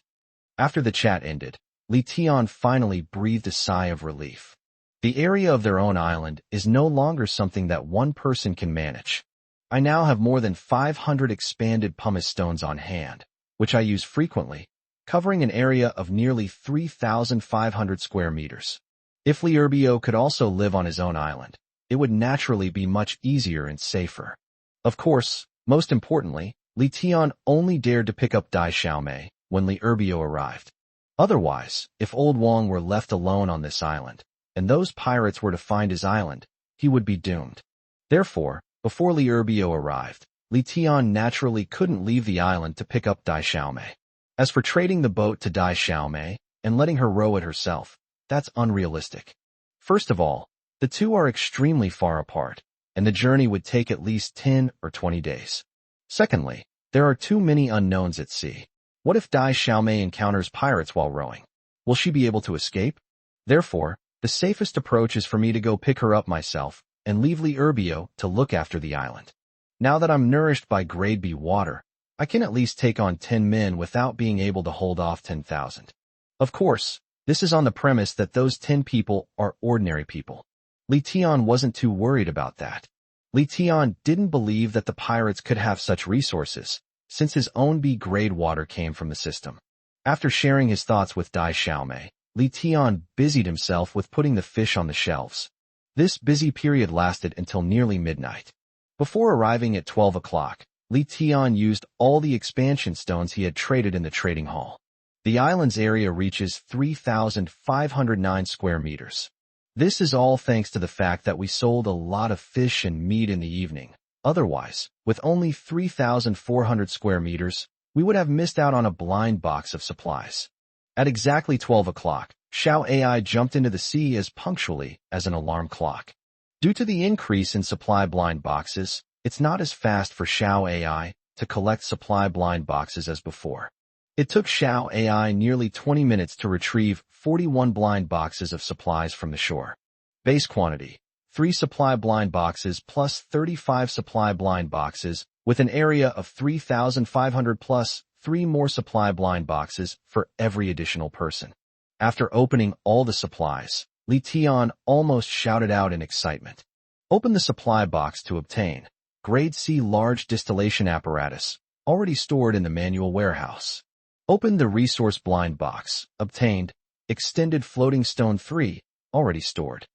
After the chat ended, Li Tian finally breathed a sigh of relief. The area of their own island is no longer something that one person can manage. I now have more than 500 expanded pumice stones on hand, which I use frequently, covering an area of nearly 3,500 square meters. If Li Erbio could also live on his own island, it would naturally be much easier and safer. Of course, most importantly, Li Tian only dared to pick up Dai Xiaomei when Li Erbio arrived. Otherwise, if Old Wang were left alone on this island, and those pirates were to find his island, he would be doomed. Therefore, before Li Erbio arrived, Li Tian naturally couldn't leave the island to pick up Dai Xiaomei. As for trading the boat to Dai Xiaomei and letting her row it herself, that's unrealistic. First of all, the two are extremely far apart, and the journey would take at least 10 or 20 days. Secondly, there are too many unknowns at sea. What if Dai Xiaomei encounters pirates while rowing? Will she be able to escape? Therefore, the safest approach is for me to go pick her up myself and leave Li Erbio to look after the island. Now that I'm nourished by grade B water, I can at least take on 10 men without being able to hold off 10,000. Of course, this is on the premise that those 10 people are ordinary people. Li Tian wasn't too worried about that. Li Tian didn't believe that the pirates could have such resources, since his own B-grade water came from the system. After sharing his thoughts with Dai Xiaomei, Li Tian busied himself with putting the fish on the shelves. This busy period lasted until nearly midnight. Before arriving at 12 o'clock, Li Tian used all the expansion stones he had traded in the trading hall. The island's area reaches 3,509 square meters. This is all thanks to the fact that we sold a lot of fish and meat in the evening. Otherwise, with only 3,400 square meters, we would have missed out on a blind box of supplies. At exactly 12 o'clock, Xiao AI jumped into the sea as punctually as an alarm clock. Due to the increase in supply blind boxes, it's not as fast for Xiao AI to collect supply blind boxes as before. It took Xiao AI nearly 20 minutes to retrieve 41 blind boxes of supplies from the shore. Base quantity: 3 supply blind boxes plus 35 supply blind boxes, with an area of 3,500 plus 3 more supply blind boxes for every additional person. After opening all the supplies, Li Tian almost shouted out in excitement. Open the supply box to obtain Grade C large distillation apparatus, already stored in the manual warehouse. Open the resource blind box, obtained Extended floating stone 3, already stored.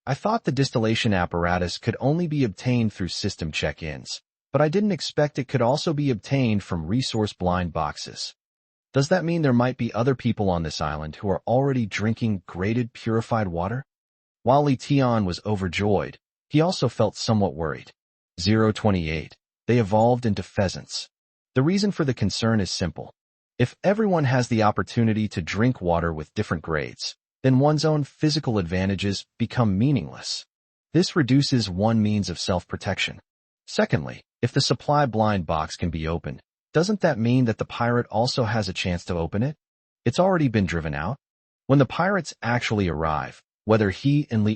I thought the distillation apparatus could only be obtained through system check-ins, but I didn't expect it could also be obtained from resource blind boxes. Does that mean there might be other people on this island who are already drinking graded purified water? While Li Tian was overjoyed, He also felt somewhat worried. 028. They evolved into pheasants. The reason for the concern is simple. If everyone has the opportunity to drink water with different grades, then one's own physical advantages become meaningless. This reduces one means of self-protection. Secondly, if the supply blind box can be opened, doesn't that mean that the pirate also has a chance to open it? It's already been driven out. When the pirates actually arrive, whether he and Li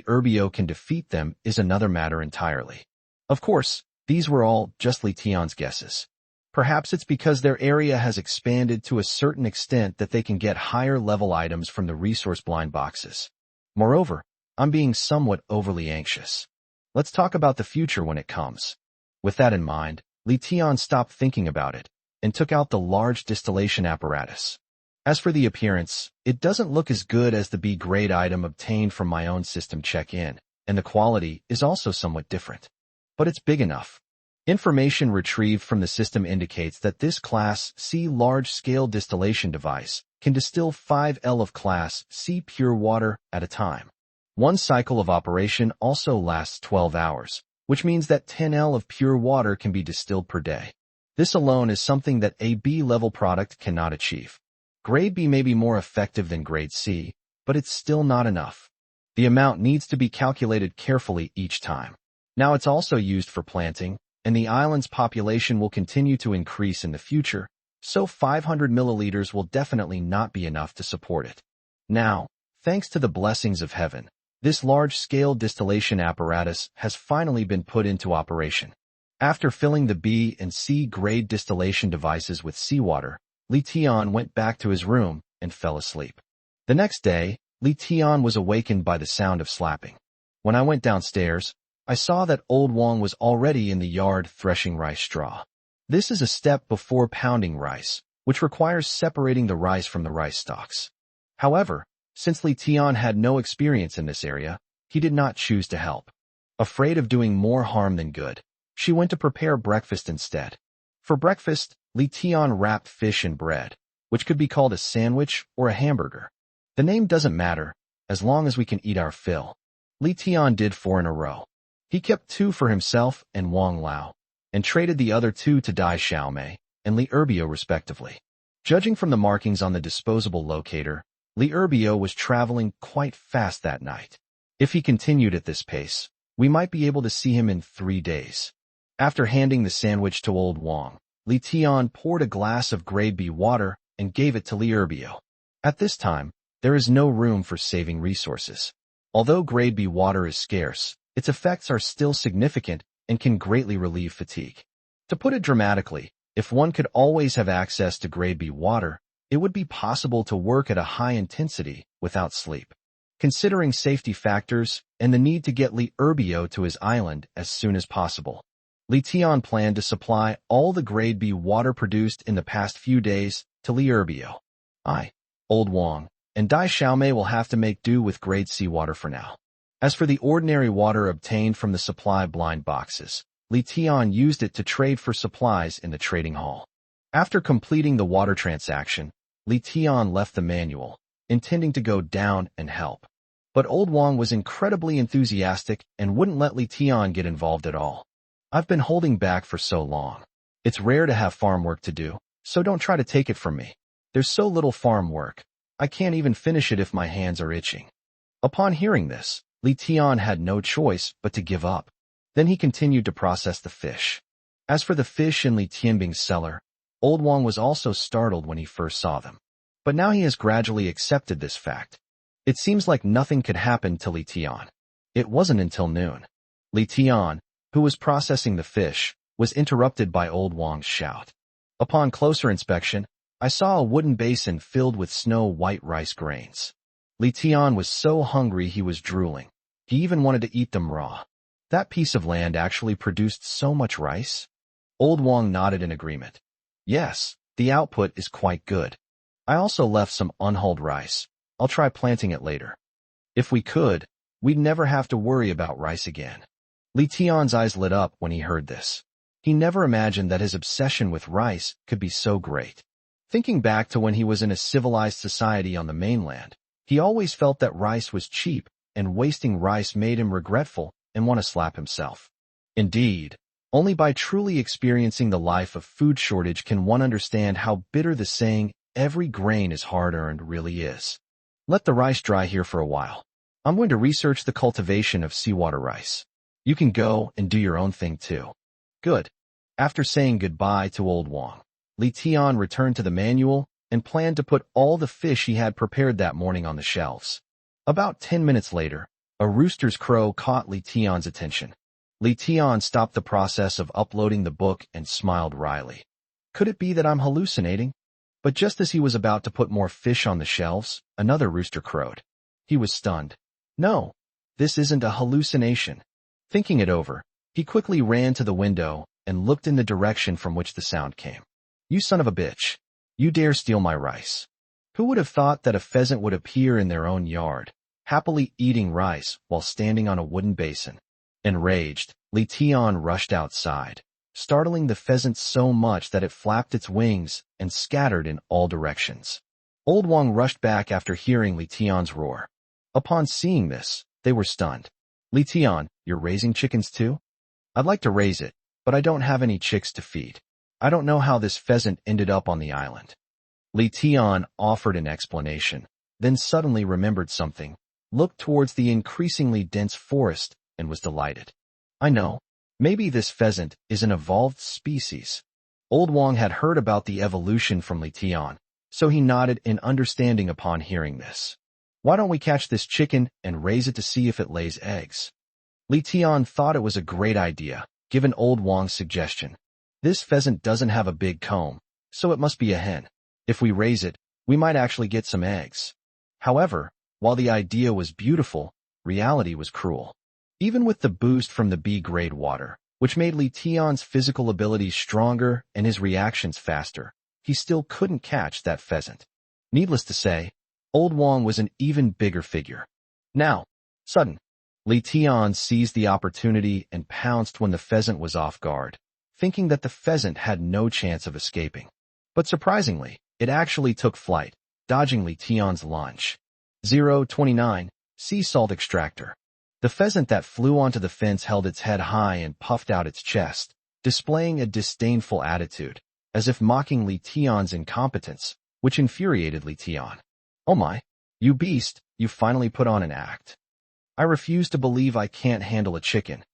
can defeat them is another matter entirely. Of course, these were all just Li Tian's guesses. Perhaps it's because their area has expanded to a certain extent that they can get higher-level items from the resource blind boxes. Moreover, I'm being somewhat overly anxious. Let's talk about the future when it comes. With that in mind, Li Tian stopped thinking about it and took out the large distillation apparatus. As for the appearance, it doesn't look as good as the B-grade item obtained from my own system check-in, and the quality is also somewhat different. But it's big enough. Information retrieved from the system indicates that this Class C large-scale distillation device can distill 5L of Class C pure water at a time. One cycle of operation also lasts 12 hours, which means that 10L of pure water can be distilled per day. This alone is something that a B-level product cannot achieve. Grade B may be more effective than Grade C, but it's still not enough. The amount needs to be calculated carefully each time. Now it's also used for planting, and the island's population will continue to increase in the future, so 500 milliliters will definitely not be enough to support it. Now, thanks to the blessings of heaven, this large-scale distillation apparatus has finally been put into operation. After filling the B and C grade distillation devices with seawater, Li Tian went back to his room and fell asleep. The next day, Li Tian was awakened by the sound of slapping. When I went downstairs, I saw that old Wang was already in the yard threshing rice straw. This is a step before pounding rice, which requires separating the rice from the rice stalks. However, since Li Tian had no experience in this area, he did not choose to help. Afraid of doing more harm than good, she went to prepare breakfast instead. For breakfast, Li Tian wrapped fish in bread, which could be called a sandwich or a hamburger. The name doesn't matter, as long as we can eat our fill. Li Tian did 4 in a row. He kept 2 for himself and Wang Lao, and traded the other 2 to Dai Xiaomei and Li respectively. Judging from the markings on the disposable locator, Li was traveling quite fast that night. If he continued at this pace, we might be able to see him in 3 days. After handing the sandwich to old Wang, Li Tian poured a glass of grade B water and gave it to Li. At this time, there is no room for saving resources. Although grade B water is scarce, its effects are still significant and can greatly relieve fatigue. To put it dramatically, if one could always have access to grade B water, it would be possible to work at a high intensity without sleep. Considering safety factors and the need to get Li to his island as soon as possible, Li Tian planned to supply all the grade B water produced in the past few days to Li. Old Wang, and Dai Xiaomei will have to make do with grade C water for now. As for the ordinary water obtained from the supply blind boxes, Li Tian used it to trade for supplies in the trading hall. After completing the water transaction, Li Tian left the manual, intending to go down and help. But old Wang was incredibly enthusiastic and wouldn't let Li Tian get involved at all. I've been holding back for so long. It's rare to have farm work to do, so don't try to take it from me. There's so little farm work, I can't even finish it if my hands are itching. Upon hearing this, Li Tian had no choice but to give up. Then he continued to process the fish. As for the fish in Li Tianbing's cellar, old Wang was also startled when he first saw them. But now he has gradually accepted this fact. It seems like nothing could happen to Li Tian. It wasn't until noon. Li Tian, who was processing the fish, was interrupted by old Wang's shout. Upon closer inspection, I saw a wooden basin filled with snow-white rice grains. Li Tian was so hungry he was drooling. He even wanted to eat them raw. That piece of land actually produced so much rice? Old Wang nodded in agreement. Yes, the output is quite good. I also left some unhulled rice. I'll try planting it later. If we could, we'd never have to worry about rice again. Li Tian's eyes lit up when he heard this. He never imagined that his obsession with rice could be so great. Thinking back to when he was in a civilized society on the mainland, he always felt that rice was cheap, and wasting rice made him regretful and want to slap himself. Indeed, only by truly experiencing the life of food shortage can one understand how bitter the saying, "every grain is hard-earned," really is. Let the rice dry here for a while. I'm going to research the cultivation of seawater rice. You can go and do your own thing too. Good. After saying goodbye to Old Wang, Li Tian returned to the manual and planned to put all the fish he had prepared that morning on the shelves. About 10 minutes later, a rooster's crow caught Li Tian's attention. Li Tian stopped the process of uploading the book and smiled wryly. Could it be that I'm hallucinating? But just as he was about to put more fish on the shelves, another rooster crowed. He was stunned. No, this isn't a hallucination. Thinking it over, he quickly ran to the window and looked in the direction from which the sound came. You son of a bitch. You dare steal my rice. Who would have thought that a pheasant would appear in their own yard, happily eating rice while standing on a wooden basin? Enraged, Li Tian rushed outside, startling the pheasant so much that it flapped its wings and scattered in all directions. Old Wang rushed back after hearing Li Tian's roar. Upon seeing this, they were stunned. Li Tian, you're raising chickens too? I'd like to raise it, but I don't have any chicks to feed. I don't know how this pheasant ended up on the island. Li Tian offered an explanation, then suddenly remembered something, looked towards the increasingly dense forest, and was delighted. I know. Maybe this pheasant is an evolved species. Old Wang had heard about the evolution from Li Tian, so he nodded in understanding upon hearing this. Why don't we catch this chicken and raise it to see if it lays eggs? Li Tian thought it was a great idea, given Old Wang's suggestion. This pheasant doesn't have a big comb, so it must be a hen. If we raise it, we might actually get some eggs. However, while the idea was beautiful, reality was cruel. Even with the boost from the B-grade water, which made Li Tian's physical abilities stronger and his reactions faster, he still couldn't catch that pheasant. Needless to say, Old Wang was an even bigger figure. Now, sudden, Li Tian seized the opportunity and pounced when the pheasant was off guard, thinking that the pheasant had no chance of escaping. But surprisingly, it actually took flight, dodging Li Tian's lunge. 029, Sea Salt Extractor. The pheasant that flew onto the fence held its head high and puffed out its chest, displaying a disdainful attitude, as if mocking Li Tian's incompetence, which infuriated Li Tian. Oh my, you beast, you finally put on an act. I refuse to believe I can't handle a chicken.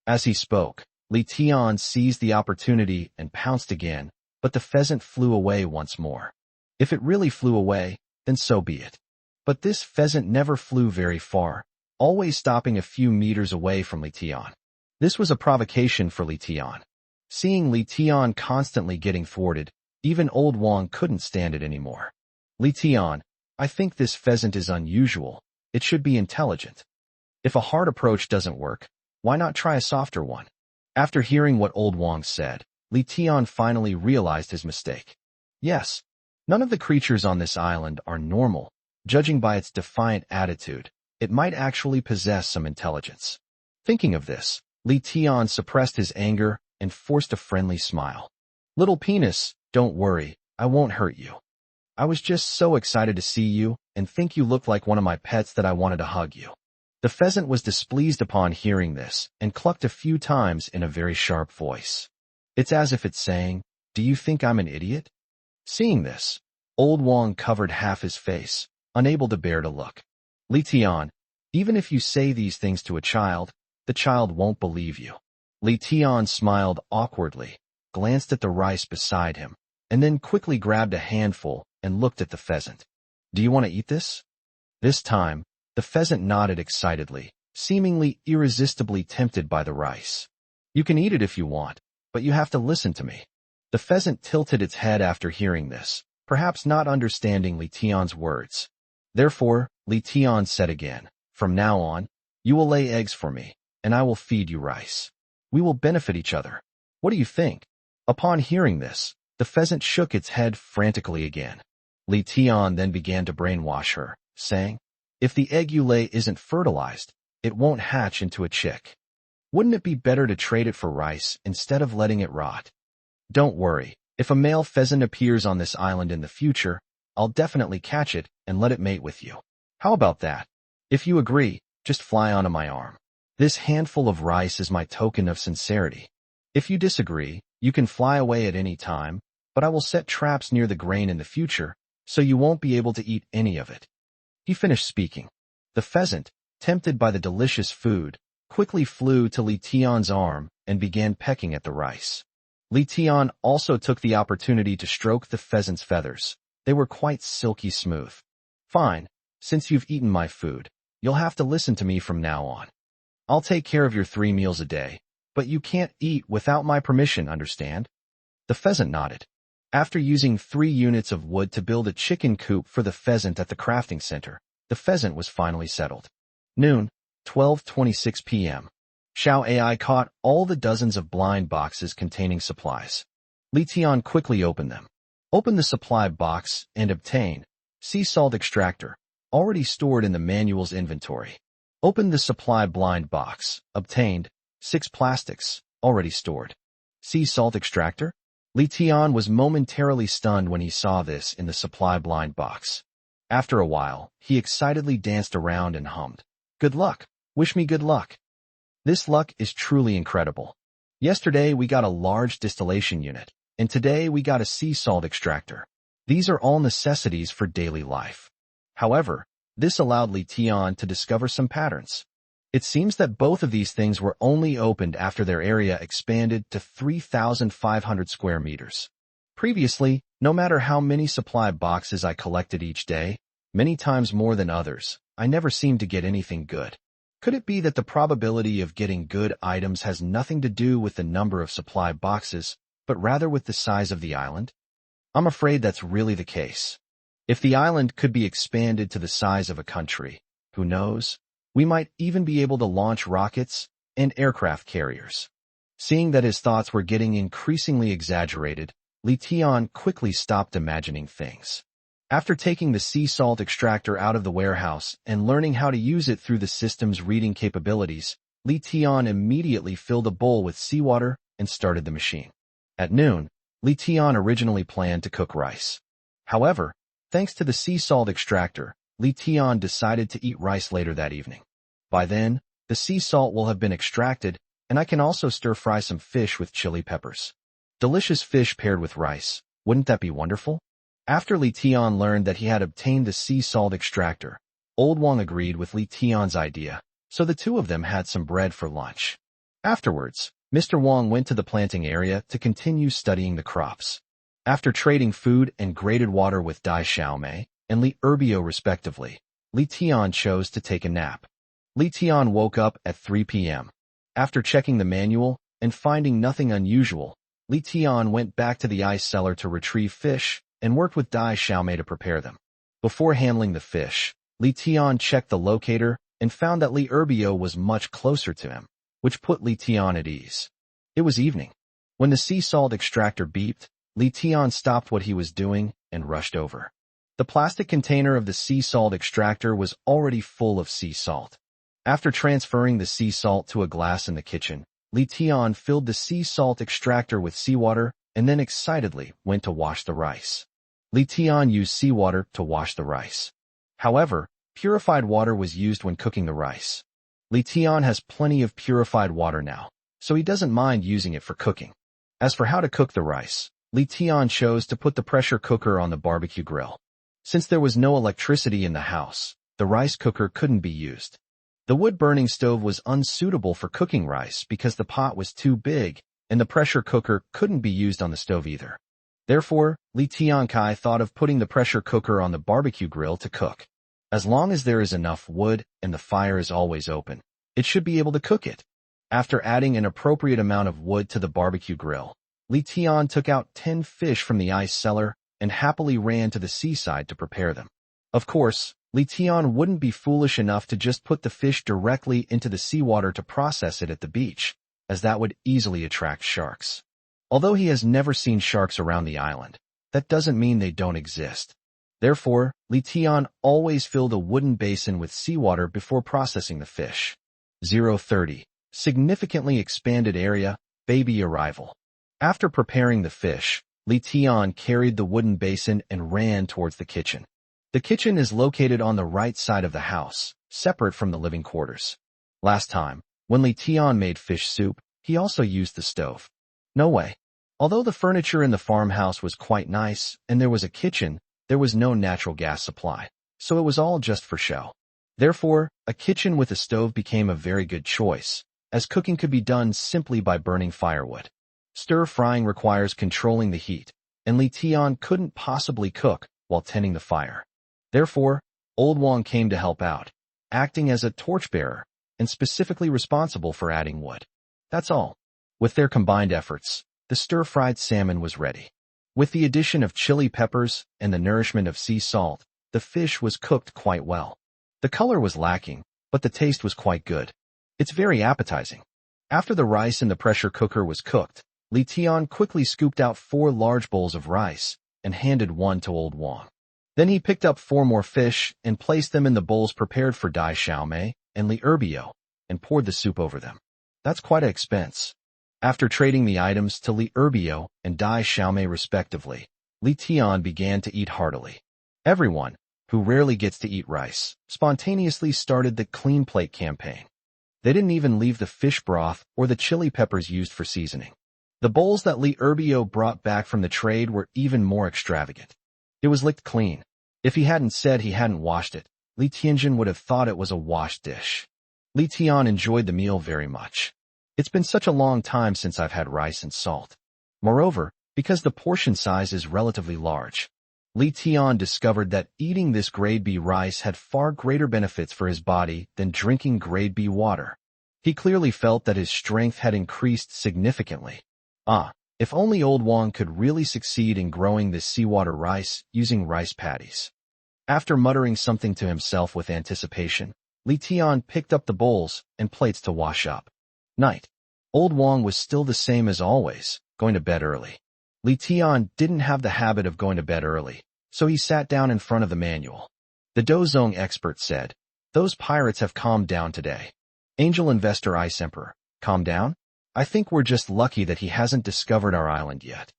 As he spoke, Li Tian seized the opportunity and pounced again, but the pheasant flew away once more. If it really flew away, then so be it. But this pheasant never flew very far, always stopping a few meters away from Li Tian. This was a provocation for Li Tian. Seeing Li Tian constantly getting thwarted, even Old Wang couldn't stand it anymore. Li Tian, I think this pheasant is unusual. It should be intelligent. If a hard approach doesn't work, why not try a softer one? After hearing what Old Wang said, Li Tian finally realized his mistake. Yes, none of the creatures on this island are normal. Judging by its defiant attitude, it might actually possess some intelligence. Thinking of this, Li Tian suppressed his anger and forced a friendly smile. Little penis, don't worry, I won't hurt you. I was just so excited to see you and think you looked like one of my pets that I wanted to hug you. The pheasant was displeased upon hearing this and clucked a few times in a very sharp voice. It's as if it's saying, do you think I'm an idiot? Seeing this, Old Wang covered half his face, unable to bear to look. Li Tian, even if you say these things to a child, the child won't believe you. Li Tian smiled awkwardly, glanced at the rice beside him, and then quickly grabbed a handful and looked at the pheasant. Do you want to eat this? This time, the pheasant nodded excitedly, seemingly irresistibly tempted by the rice. You can eat it if you want, but you have to listen to me. The pheasant tilted its head after hearing this, perhaps not understanding Li Tian's words. Therefore, Li Tian said again, from now on, you will lay eggs for me, and I will feed you rice. We will benefit each other. What do you think? Upon hearing this, the pheasant shook its head frantically again. Li Tian then began to brainwash her, saying, if the egg you lay isn't fertilized, it won't hatch into a chick. Wouldn't it be better to trade it for rice instead of letting it rot? Don't worry, if a male pheasant appears on this island in the future, I'll definitely catch it and let it mate with you. How about that? If you agree, just fly onto my arm. This handful of rice is my token of sincerity. If you disagree, you can fly away at any time, but I will set traps near the grain in the future, so you won't be able to eat any of it." He finished speaking. The pheasant, tempted by the delicious food, quickly flew to Li Tian's arm and began pecking at the rice. Li Tian also took the opportunity to stroke the pheasant's feathers. They were quite silky smooth. "Fine, since you've eaten my food, you'll have to listen to me from now on. I'll take care of your 3 meals a day, but you can't eat without my permission, understand?" The pheasant nodded. After using 3 units of wood to build a chicken coop for the pheasant at the crafting center, the pheasant was finally settled. Noon, 12:26 p.m. Xiao Ai caught all the dozens of blind boxes containing supplies. Li Tian quickly opened them. Open the supply box and obtain sea salt extractor, already stored in the manual's inventory. Open the supply blind box. Obtained 6 plastics, already stored. Sea salt extractor? Li Tian was momentarily stunned when he saw this in the supply blind box. After a while, he excitedly danced around and hummed, "Good luck. Wish me good luck." This luck is truly incredible. Yesterday we got a large distillation unit, and today we got a sea salt extractor. These are all necessities for daily life. However, this allowed Li Tian to discover some patterns. It seems that both of these things were only opened after their area expanded to 3,500 square meters. Previously, no matter how many supply boxes I collected each day, many times more than others, I never seemed to get anything good. Could it be that the probability of getting good items has nothing to do with the number of supply boxes, but rather with the size of the island? I'm afraid that's really the case. If the island could be expanded to the size of a country, who knows? We might even be able to launch rockets and aircraft carriers. Seeing that his thoughts were getting increasingly exaggerated, Li Tian quickly stopped imagining things. After taking the sea salt extractor out of the warehouse and learning how to use it through the system's reading capabilities, Li Tian immediately filled a bowl with seawater and started the machine. At noon, Li Tian originally planned to cook rice. However, thanks to the sea salt extractor, Li Tian decided to eat rice later that evening. By then, the sea salt will have been extracted, and I can also stir-fry some fish with chili peppers. Delicious fish paired with rice. Wouldn't that be wonderful? After Li Tian learned that he had obtained the sea salt extractor, Old Wang agreed with Li Tian's idea, so the two of them had some bread for lunch. Afterwards, Mr. Wang went to the planting area to continue studying the crops. After trading food and grated water with Dai Xiaomei and Li Erbio respectively, Li Tian chose to take a nap. Li Tian woke up at 3 p.m. After checking the manual and finding nothing unusual, Li Tian went back to the ice cellar to retrieve fish and worked with Dai Xiaomei to prepare them. Before handling the fish, Li Tian checked the locator and found that Li Erbio was much closer to him, which put Li Tian at ease. It was evening. When the sea salt extractor beeped, Li Tian stopped what he was doing and rushed over. The plastic container of the sea salt extractor was already full of sea salt. After transferring the sea salt to a glass in the kitchen, Li Tian filled the sea salt extractor with seawater and then excitedly went to wash the rice. Li Tian used seawater to wash the rice. However, purified water was used when cooking the rice. Li Tian has plenty of purified water now, so he doesn't mind using it for cooking. As for how to cook the rice, Li Tian chose to put the pressure cooker on the barbecue grill. Since there was no electricity in the house, the rice cooker couldn't be used. The wood-burning stove was unsuitable for cooking rice because the pot was too big, and the pressure cooker couldn't be used on the stove either. Therefore, Li Tiankai thought of putting the pressure cooker on the barbecue grill to cook. As long as there is enough wood and the fire is always open, it should be able to cook it. After adding an appropriate amount of wood to the barbecue grill, Li Tian took out 10 fish from the ice cellar and happily ran to the seaside to prepare them. Of course, Li Tian wouldn't be foolish enough to just put the fish directly into the seawater to process it at the beach, as that would easily attract sharks. Although he has never seen sharks around the island, that doesn't mean they don't exist. Therefore, Li Tian always filled a wooden basin with seawater before processing the fish. 030. Significantly expanded area, baby arrival. After preparing the fish, Li Tian carried the wooden basin and ran towards the kitchen. The kitchen is located on the right side of the house, separate from the living quarters. Last time, When Li Tian made fish soup, he also used the stove. No way. Although the furniture in the farmhouse was quite nice and there was a kitchen, there was no natural gas supply, so it was all just for show. Therefore, a kitchen with a stove became a very good choice, as cooking could be done simply by burning firewood. Stir-frying requires controlling the heat, and Li Tian couldn't possibly cook while tending the fire. Therefore, Old Wang came to help out, acting as a torchbearer and specifically responsible for adding wood. That's all. With their combined efforts, the stir-fried salmon was ready. With the addition of chili peppers and the nourishment of sea salt, the fish was cooked quite well. The color was lacking, but the taste was quite good. It's very appetizing. After the rice in the pressure cooker was cooked, Li Tian quickly scooped out 4 large bowls of rice and handed one to Old Wang. Then he picked up 4 more fish and placed them in the bowls prepared for Dai Xiaomei and Li Erbio and poured the soup over them. That's quite an expense. After trading the items to Li Erbio and Dai Xiaomei respectively, Li Tian began to eat heartily. Everyone, who rarely gets to eat rice, spontaneously started the clean plate campaign. They didn't even leave the fish broth or the chili peppers used for seasoning. The bowls that Li Erbio brought back from the trade were even more extravagant. It was licked clean. If he hadn't said he hadn't washed it, Li Tianjin would have thought it was a washed dish. Li Tian enjoyed the meal very much. It's been such a long time since I've had rice and salt. Moreover, because the portion size is relatively large, Li Tian discovered that eating this grade B rice had far greater benefits for his body than drinking grade B water. He clearly felt that his strength had increased significantly. If only Old Wang could really succeed in growing this seawater rice using rice paddies. After muttering something to himself with anticipation, Li Tian picked up the bowls and plates to wash up. Night. Old Wang was still the same as always, going to bed early. Li Tian didn't have the habit of going to bed early, so he sat down in front of the manual. The Dozong expert said, "Those pirates have calmed down today." Angel investor Ice Emperor, "Calm down? I think we're just lucky that he hasn't discovered our island yet."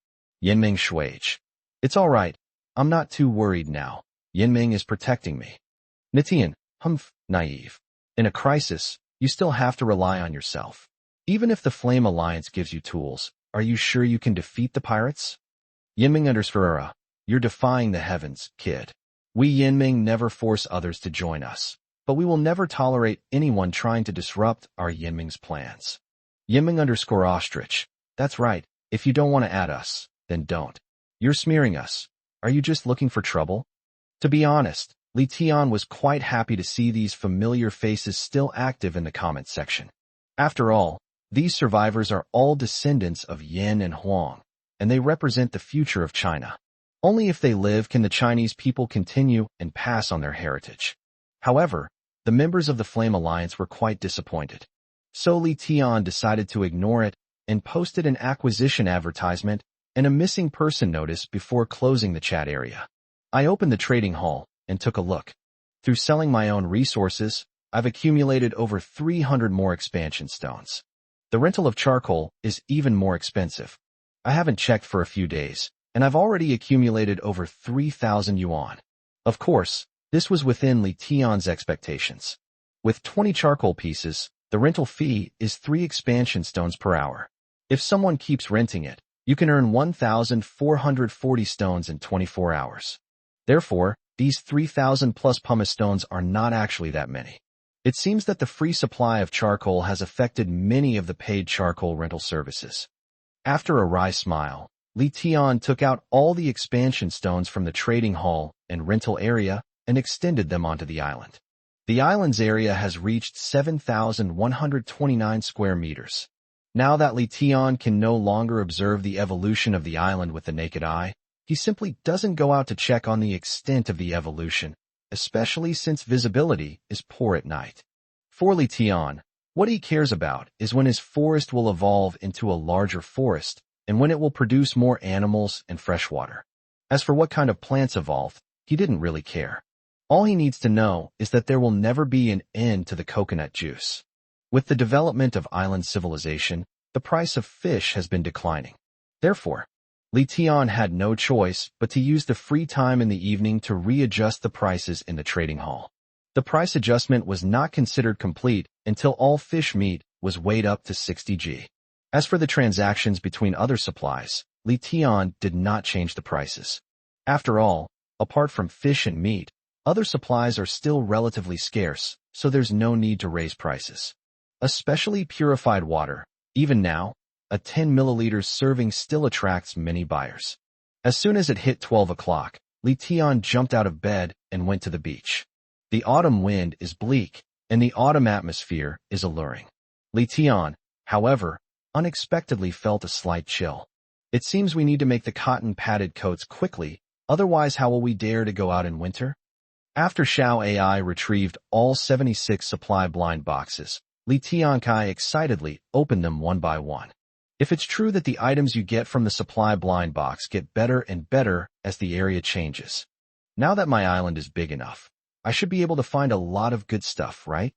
Yinming Shuage, "It's all right. I'm not too worried now. Yinming is protecting me." Nitian, naive. In a crisis, you still have to rely on yourself. Even if the Flame Alliance gives you tools, are you sure you can defeat the pirates? Yinming_era, you're defying the heavens, kid. We Yinming never force others to join us, but we will never tolerate anyone trying to disrupt our Yinming's plans. Yinming_ostrich, that's right. If you don't want to add us, then don't. You're smearing us. Are you just looking for trouble? To be honest, Li Tian was quite happy to see these familiar faces still active in the comment section. After all, these survivors are all descendants of Yin and Huang, and they represent the future of China. Only if they live can the Chinese people continue and pass on their heritage. However, the members of the Flame Alliance were quite disappointed. So Li Tian decided to ignore it and posted an acquisition advertisement and a missing person notice before closing the chat area. I opened the trading hall and took a look. Through selling my own resources, I've accumulated over 300 more expansion stones. The rental of charcoal is even more expensive. I haven't checked for a few days, and I've already accumulated over 3,000 yuan. Of course, this was within Li Tian's expectations. With 20 charcoal pieces, the rental fee is 3 expansion stones per hour. If someone keeps renting it, you can earn 1,440 stones in 24 hours. Therefore, these 3,000 plus pumice stones are not actually that many. It seems that the free supply of charcoal has affected many of the paid charcoal rental services. After a wry smile, Li Tian took out all the expansion stones from the trading hall and rental area and extended them onto the island. The island's area has reached 7,129 square meters. Now that Li Tian can no longer observe the evolution of the island with the naked eye, he simply doesn't go out to check on the extent of the evolution, especially since visibility is poor at night. For Li Tian, what he cares about is when his forest will evolve into a larger forest and when it will produce more animals and fresh water. As for what kind of plants evolve, he didn't really care. All he needs to know is that there will never be an end to the coconut juice. With the development of island civilization, the price of fish has been declining. Therefore, Li Tian had no choice but to use the free time in the evening to readjust the prices in the trading hall. The price adjustment was not considered complete until all fish meat was weighed up to 60 g. As for the transactions between other supplies, Li Tian did not change the prices. After all, apart from fish and meat, other supplies are still relatively scarce, so there's no need to raise prices. Especially purified water, even now, a 10 milliliters serving still attracts many buyers. As soon as it hit 12 o'clock, Li Tian jumped out of bed and went to the beach. The autumn wind is bleak, and the autumn atmosphere is alluring. Li Tian, however, unexpectedly felt a slight chill. It seems we need to make the cotton padded coats quickly, otherwise how will we dare to go out in winter? After Xiao AI retrieved all 76 supply blind boxes, Li Tiankai excitedly opened them one by one. If it's true that the items you get from the supply blind box get better and better as the area changes. Now that my island is big enough, I should be able to find a lot of good stuff, right?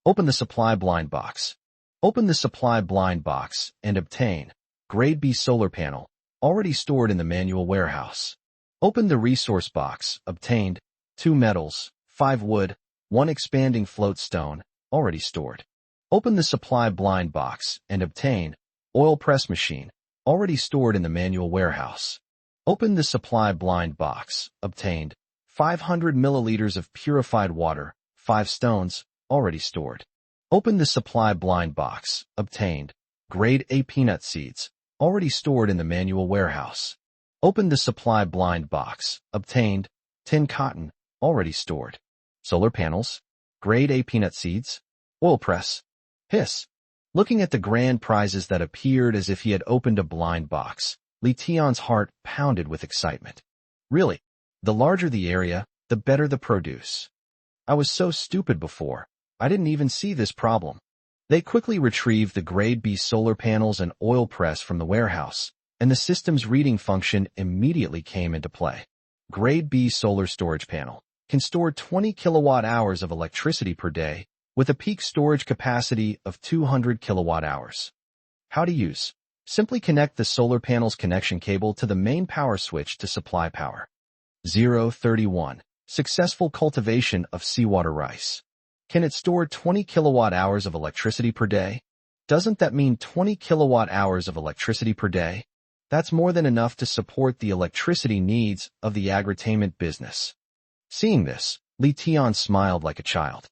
Open the supply blind box. Open the supply blind box and obtain Grade B solar panel, already stored in the manual warehouse. Open the resource box, obtained 2 metals, 5 wood, 1 expanding float stone, already stored. Open the supply blind box and obtain oil press machine, already stored in the manual warehouse. Open the supply blind box, obtained 500 milliliters of purified water, 5 stones, already stored. Open the supply blind box, obtained Grade A peanut seeds, already stored in the manual warehouse. Open the supply blind box, obtained 10 cotton, already stored. Solar panels, Grade A peanut seeds, oil press. Hiss. Looking at the grand prizes that appeared as if he had opened a blind box, Li Tian's heart pounded with excitement. Really, the larger the area, the better the produce. I was so stupid before, I didn't even see this problem. They quickly retrieved the Grade B solar panels and oil press from the warehouse, and the system's reading function immediately came into play. Grade B solar storage panel can store 20 kilowatt-hours of electricity per day, with a peak storage capacity of 200 kilowatt-hours. How to use? Simply connect the solar panel's connection cable to the main power switch to supply power. 031. Successful cultivation of seawater rice. Can it store 20 kilowatt-hours of electricity per day? Doesn't that mean 20 kilowatt-hours of electricity per day? That's more than enough to support the electricity needs of the agritainment business. Seeing this, Li Tian smiled like a child.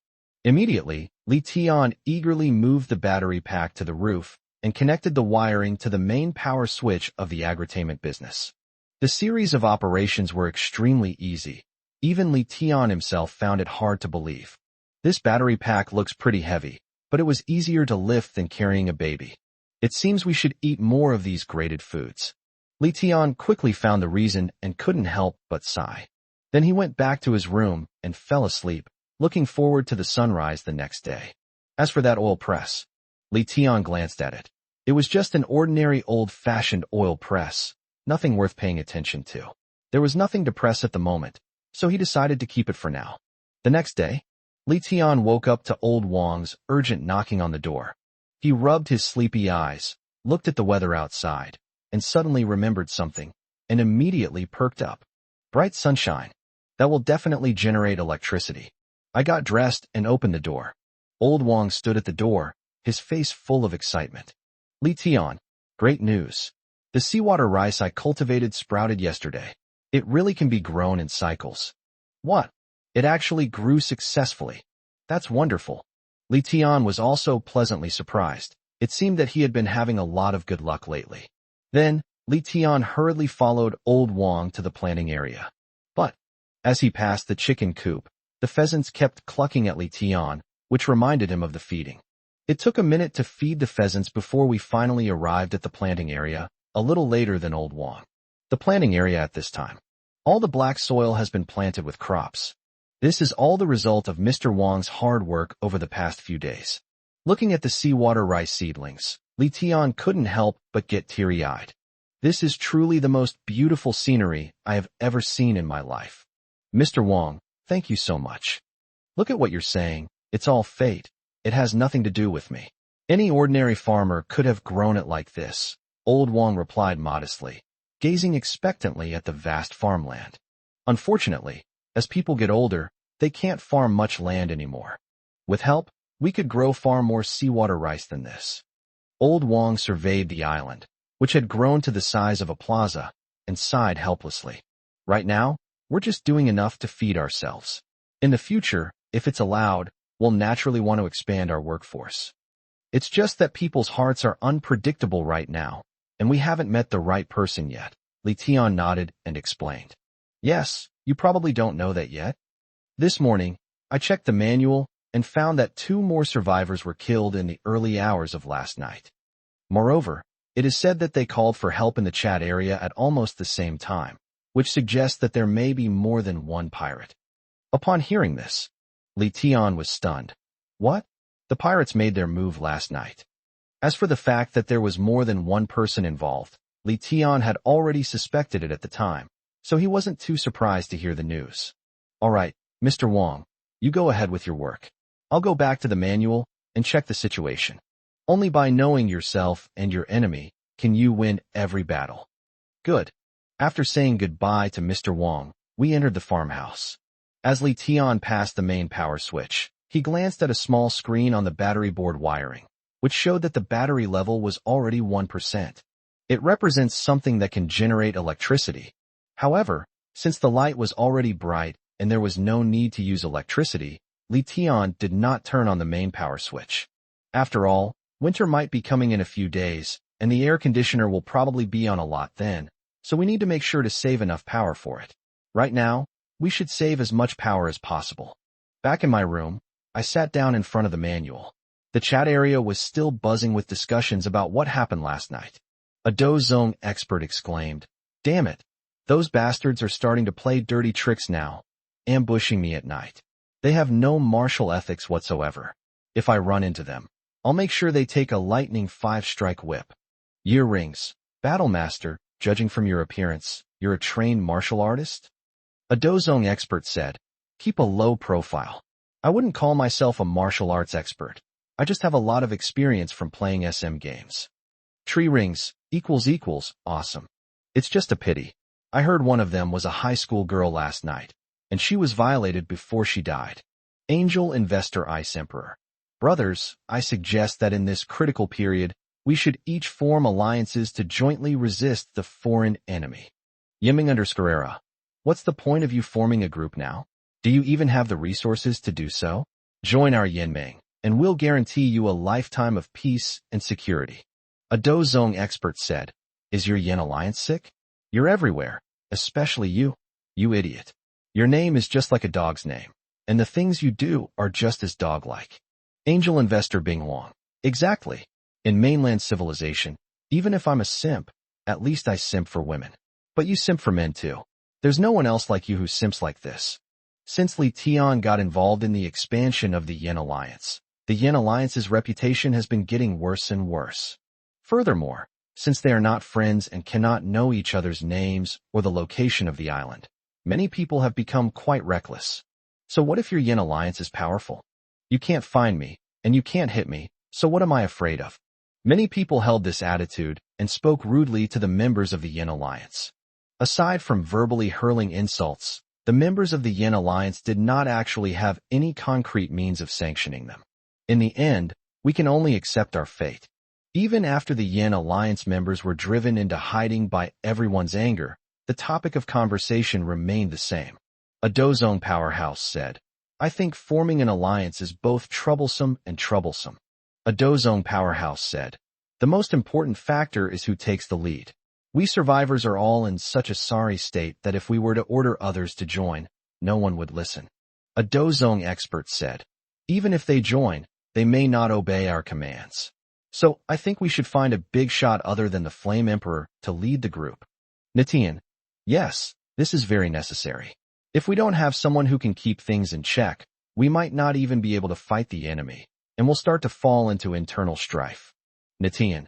Immediately, Li Tian eagerly moved the battery pack to the roof and connected the wiring to the main power switch of the agritainment business. The series of operations were extremely easy. Even Li Tian himself found it hard to believe. This battery pack looks pretty heavy, but it was easier to lift than carrying a baby. It seems we should eat more of these grated foods. Li Tian quickly found the reason and couldn't help but sigh. Then he went back to his room and fell asleep, looking forward to the sunrise the next day. As for that oil press, Li Tian glanced at it. It was just an ordinary old-fashioned oil press, nothing worth paying attention to. There was nothing to press at the moment, so he decided to keep it for now. The next day, Li Tian woke up to old Wang's urgent knocking on the door. He rubbed his sleepy eyes, looked at the weather outside, and suddenly remembered something, and immediately perked up. Bright sunshine. That will definitely generate electricity. I got dressed and opened the door. Old Wang stood at the door, his face full of excitement. Li Tian, great news. The seawater rice I cultivated sprouted yesterday. It really can be grown in cycles. What? It actually grew successfully. That's wonderful. Li Tian was also pleasantly surprised. It seemed that he had been having a lot of good luck lately. Then, Li Tian hurriedly followed old Wang to the planting area. But, as he passed the chicken coop, the pheasants kept clucking at Li Tian, which reminded him of the feeding. It took a minute to feed the pheasants before we finally arrived at the planting area, a little later than old Wang. The planting area at this time. All the black soil has been planted with crops. This is all the result of Mr. Wang's hard work over the past few days. Looking at the seawater rice seedlings, Li Tian couldn't help but get teary-eyed. This is truly the most beautiful scenery I have ever seen in my life. Mr. Wang, thank you so much. Look at what you're saying. It's all fate. It has nothing to do with me. Any ordinary farmer could have grown it like this, old Wang replied modestly, gazing expectantly at the vast farmland. Unfortunately, as people get older, they can't farm much land anymore. With help, We could grow far more seawater rice than this. Old Wong surveyed the island, which had grown to the size of a plaza, and sighed helplessly. Right now, we're just doing enough to feed ourselves. In the future, if it's allowed, we'll naturally want to expand our workforce. It's just that people's hearts are unpredictable right now, and we haven't met the right person yet. Li Tian nodded and explained. Yes, you probably don't know that yet. This morning, I checked the manual and found that 2 more survivors were killed in the early hours of last night. Moreover, it is said that they called for help in the chat area at almost the same time, which suggests that there may be more than one pirate. Upon hearing this, Li Tian was stunned. What? The pirates made their move last night. As for the fact that there was more than one person involved, Li Tian had already suspected it at the time, so he wasn't too surprised to hear the news. All right, Mr. Wong, you go ahead with your work. I'll go back to the manual and check the situation. Only by knowing yourself and your enemy can you win every battle. Good. After saying goodbye to Mr. Wong, we entered the farmhouse. As Li Tian passed the main power switch, he glanced at a small screen on the battery board wiring, which showed that the battery level was already 1%. It represents something that can generate electricity. However, since the light was already bright and there was no need to use electricity, Li Tian did not turn on the main power switch. After all, winter might be coming in a few days, and the air conditioner will probably be on a lot then, so we need to make sure to save enough power for it. Right now, we should save as much power as possible. Back in my room, I sat down in front of the manual. The chat area was still buzzing with discussions about what happened last night. A Dozong expert exclaimed, "Damn it! Those bastards are starting to play dirty tricks now, ambushing me at night. They have no martial ethics whatsoever. If I run into them, I'll make sure they take a lightning 5-strike whip." Year rings. Battlemaster, judging from your appearance, you're a trained martial artist? A Dozong expert said, "Keep a low profile. I wouldn't call myself a martial arts expert. I just have a lot of experience from playing SM games." Tree rings, awesome. It's just a pity. I heard one of them was a high school girl last night, and she was violated before she died. Angel Investor Ice Emperor. Brothers, I suggest that in this critical period, we should each form alliances to jointly resist the foreign enemy. Yiming_era. What's the point of you forming a group now? Do you even have the resources to do so? Join our Yinming, and we'll guarantee you a lifetime of peace and security. A Dozong expert said, "Is your Yin alliance sick? You're everywhere, especially you. You idiot. Your name is just like a dog's name, and the things you do are just as dog-like." Angel Investor Bing Wong. Exactly. In mainland civilization, even if I'm a simp, at least I simp for women. But you simp for men too. There's no one else like you who simps like this. Since Li Tian got involved in the expansion of the Yin Alliance, the Yin Alliance's reputation has been getting worse and worse. Furthermore, since they are not friends and cannot know each other's names or the location of the island, many people have become quite reckless. So what if your Yin Alliance is powerful? You can't find me, and you can't hit me, so what am I afraid of? Many people held this attitude and spoke rudely to the members of the Yin Alliance. Aside from verbally hurling insults, the members of the Yin Alliance did not actually have any concrete means of sanctioning them. In the end, we can only accept our fate. Even after the Yin Alliance members were driven into hiding by everyone's anger, the topic of conversation remained the same. A Dozong powerhouse said, "I think forming an alliance is both troublesome and troublesome." A Dozong powerhouse said, "The most important factor is who takes the lead. We survivors are all in such a sorry state that if we were to order others to join, no one would listen." A Dozong expert said, "Even if they join, they may not obey our commands. So I think we should find a big shot other than the Flame Emperor to lead the group." Nitian. Yes, this is very necessary. If we don't have someone who can keep things in check, we might not even be able to fight the enemy, and we'll start to fall into internal strife. Nitian.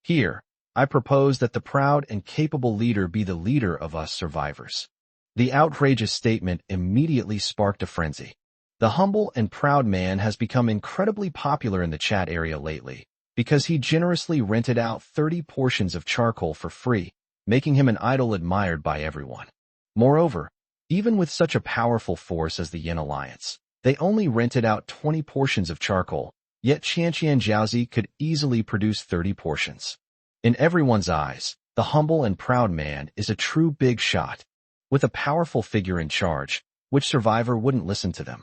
Here, I propose that the proud and capable leader be the leader of us survivors. The outrageous statement immediately sparked a frenzy. The humble and proud man has become incredibly popular in the chat area lately, because he generously rented out 30 portions of charcoal for free, making him an idol admired by everyone. Moreover, even with such a powerful force as the Yin Alliance, They only rented out 20 portions of charcoal, yet Qianqian Jiaozi could easily produce 30 portions. In everyone's eyes, the humble and proud man is a true big shot, with a powerful figure in charge. Which survivor wouldn't listen to them?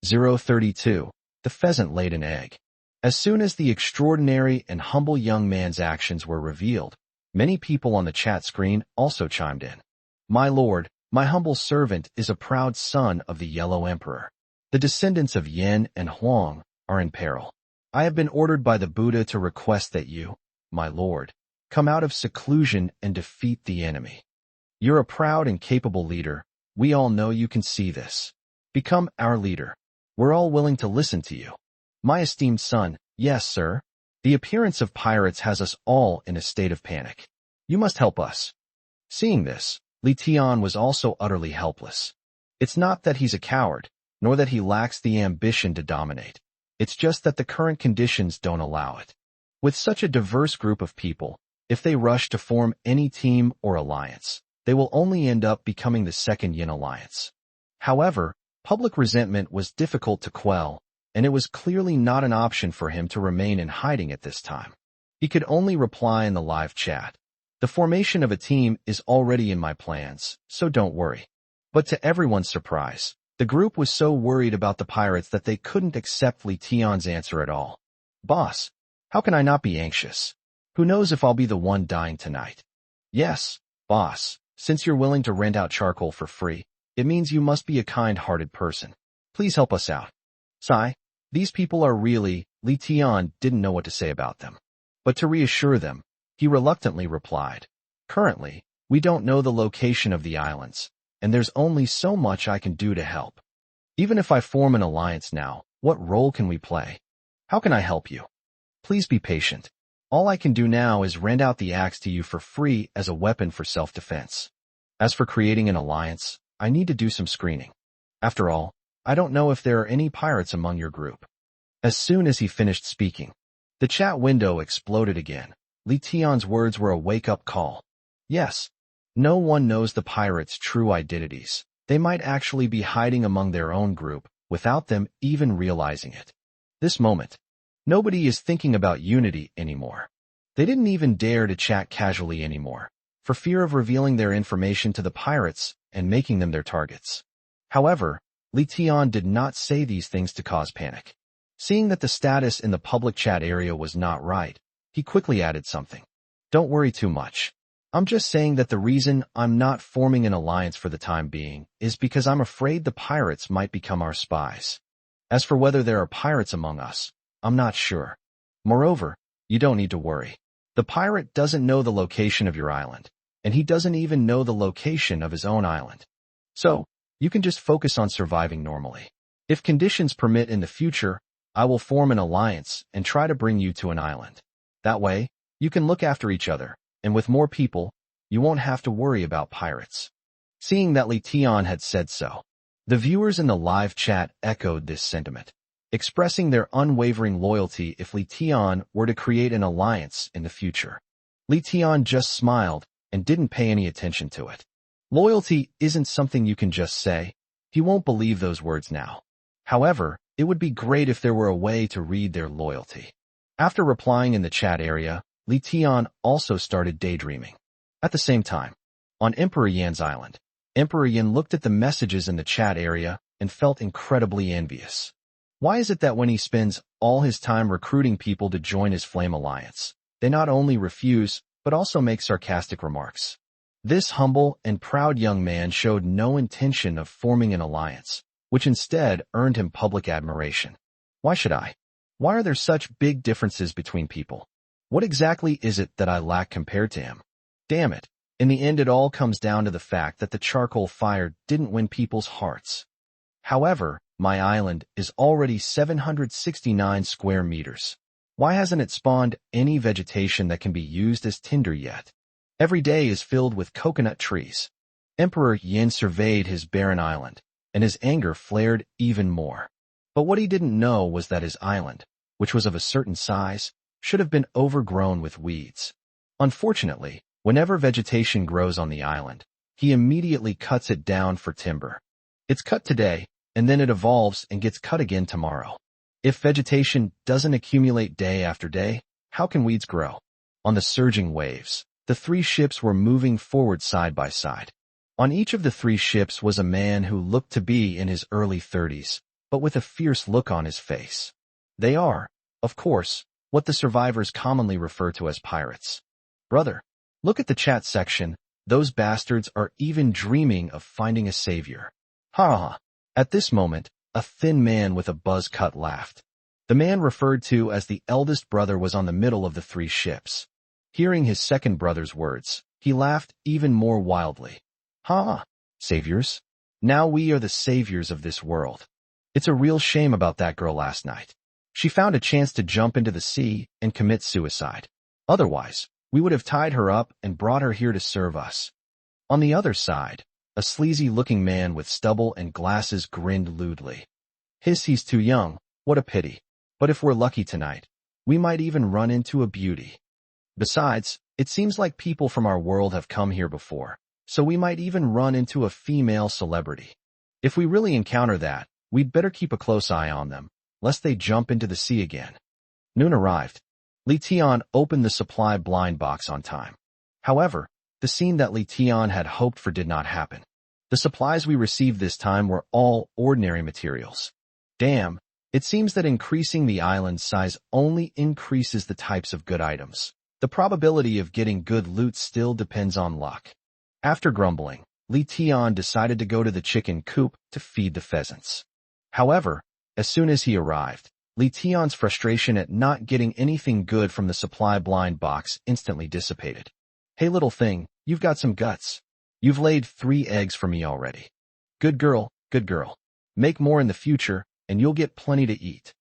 032. The pheasant laid an egg. As soon as the extraordinary and humble young man's actions were revealed, many people on the chat screen also chimed in. My lord, my humble servant is a proud son of the Yellow Emperor. The descendants of Yin and Huang are in peril. I have been ordered by the Buddha to request that you, my lord, come out of seclusion and defeat the enemy. You're a proud and capable leader. We all know you can see this. Become our leader. We're all willing to listen to you. My esteemed son, yes, sir. The appearance of pirates has us all in a state of panic. You must help us. Seeing this, Li Tian was also utterly helpless. It's not that he's a coward, nor that he lacks the ambition to dominate. It's just that the current conditions don't allow it. With such a diverse group of people, if they rush to form any team or alliance, they will only end up becoming the second Yin alliance. However, public resentment was difficult to quell, and it was clearly not an option for him to remain in hiding at this time. He could only reply in the live chat. The formation of a team is already in my plans, so don't worry. But to everyone's surprise, the group was so worried about the pirates that they couldn't accept Li Tian's answer at all. Boss, how can I not be anxious? Who knows if I'll be the one dying tonight? Yes, boss. Since you're willing to rent out charcoal for free, it means you must be a kind-hearted person. Please help us out. Sigh, these people are really— Li Tian didn't know what to say about them. But to reassure them, he reluctantly replied, currently, we don't know the location of the islands, and there's only so much I can do to help. Even if I form an alliance now, what role can we play? How can I help you? Please be patient. All I can do now is rent out the axe to you for free as a weapon for self-defense. As for creating an alliance, I need to do some screening. After all, I don't know if there are any pirates among your group. As soon as he finished speaking, the chat window exploded again. Li Tian's words were a wake-up call. Yes, no one knows the pirates' true identities. They might actually be hiding among their own group, without them even realizing it. This moment, nobody is thinking about unity anymore. They didn't even dare to chat casually anymore, for fear of revealing their information to the pirates and making them their targets. However, Li Tian did not say these things to cause panic. Seeing that the status in the public chat area was not right, he quickly added something. Don't worry too much. I'm just saying that the reason I'm not forming an alliance for the time being is because I'm afraid the pirates might become our spies. As for whether there are pirates among us, I'm not sure. Moreover, you don't need to worry. The pirate doesn't know the location of your island, and he doesn't even know the location of his own island. So, you can just focus on surviving normally. If conditions permit in the future, I will form an alliance and try to bring you to an island. That way, you can look after each other, and with more people, you won't have to worry about pirates. Seeing that Li Tian had said so, the viewers in the live chat echoed this sentiment, expressing their unwavering loyalty if Li Tian were to create an alliance in the future. Li Tian just smiled and didn't pay any attention to it. Loyalty isn't something you can just say. He won't believe those words now. However, it would be great if there were a way to read their loyalty. After replying in the chat area, Li Tian also started daydreaming. At the same time, on Emperor Yan's island, Emperor Yan looked at the messages in the chat area and felt incredibly envious. Why is it that when he spends all his time recruiting people to join his Flame Alliance, they not only refuse, but also make sarcastic remarks? This humble and proud young man showed no intention of forming an alliance, which instead earned him public admiration. Why should I? Why are there such big differences between people? What exactly is it that I lack compared to him? Damn it. In the end, it all comes down to the fact that the charcoal fire didn't win people's hearts. However, my island is already 769 square meters. Why hasn't it spawned any vegetation that can be used as tinder yet? Every day is filled with coconut trees. Emperor Yin surveyed his barren island, and his anger flared even more. But what he didn't know was that his island, which was of a certain size, should have been overgrown with weeds. Unfortunately, whenever vegetation grows on the island, he immediately cuts it down for timber. It's cut today, and then it evolves and gets cut again tomorrow. If vegetation doesn't accumulate day after day, how can weeds grow? On the surging waves, the three ships were moving forward side by side. On each of the three ships was a man who looked to be in his early 30s, but with a fierce look on his face. They are, of course, what the survivors commonly refer to as pirates. Brother, look at the chat section. Those bastards are even dreaming of finding a savior. Ha ha. At this moment, a thin man with a buzz cut laughed. The man referred to as the eldest brother was on the middle of the three ships. Hearing his second brother's words, he laughed even more wildly. Ha! Saviors? Now we are the saviors of this world. It's a real shame about that girl last night. She found a chance to jump into the sea and commit suicide. Otherwise, we would have tied her up and brought her here to serve us. On the other side, a sleazy-looking man with stubble and glasses grinned lewdly. He's too young, what a pity. But if we're lucky tonight, we might even run into a beauty. Besides, it seems like people from our world have come here before, so we might even run into a female celebrity. If we really encounter that, we'd better keep a close eye on them, lest they jump into the sea again. Noon arrived. Li Tian opened the supply blind box on time. However, the scene that Li Tian had hoped for did not happen. The supplies we received this time were all ordinary materials. Damn, it seems that increasing the island's size only increases the types of good items. The probability of getting good loot still depends on luck. After grumbling, Li Tian decided to go to the chicken coop to feed the pheasants. However, as soon as he arrived, Li Tian's frustration at not getting anything good from the supply blind box instantly dissipated. Hey little thing, you've got some guts. You've laid 3 eggs for me already. Good girl, good girl. Make more in the future, and you'll get plenty to eat.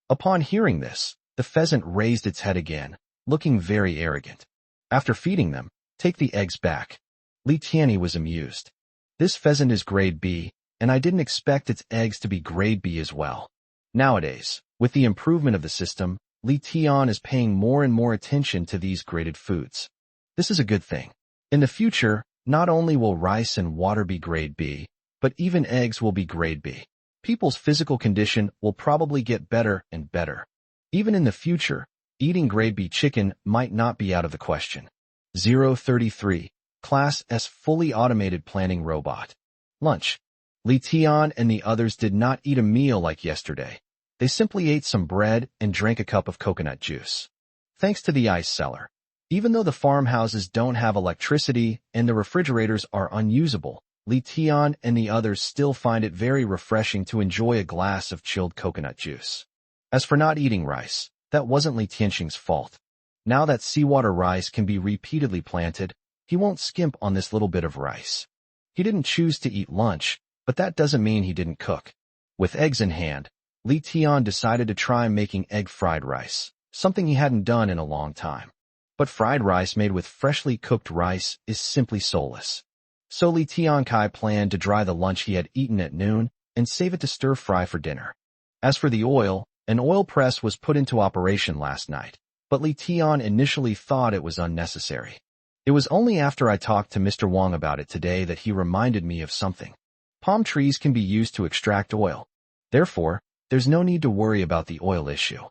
Upon hearing this, the pheasant raised its head again, looking very arrogant. After feeding them, take the eggs back. Li Tianyi was amused. This pheasant is grade B, and I didn't expect its eggs to be grade B as well. Nowadays, with the improvement of the system, Li Tian is paying more and more attention to these graded foods. This is a good thing. In the future, not only will rice and water be grade B, but even eggs will be grade B. People's physical condition will probably get better and better. Even in the future, eating grade B chicken might not be out of the question. 033. Class S fully automated planning robot. Lunch. Li Tian and the others did not eat a meal like yesterday. They simply ate some bread and drank a cup of coconut juice. Thanks to the ice cellar. Even though the farmhouses don't have electricity and the refrigerators are unusable, Li Tian and the others still find it very refreshing to enjoy a glass of chilled coconut juice. As for not eating rice, that wasn't Li Tianxing's fault. Now that seawater rice can be repeatedly planted, he won't skimp on this little bit of rice. He didn't choose to eat lunch, but that doesn't mean he didn't cook. With eggs in hand, Li Tian decided to try making egg fried rice, something he hadn't done in a long time. But fried rice made with freshly cooked rice is simply soulless. So Li Tiankai planned to dry the lunch he had eaten at noon and save it to stir-fry for dinner. As for the oil, an oil press was put into operation last night, but Li Tian initially thought it was unnecessary. It was only after I talked to Mr. Wang about it today that he reminded me of something. Palm trees can be used to extract oil. Therefore, there's no need to worry about the oil issue.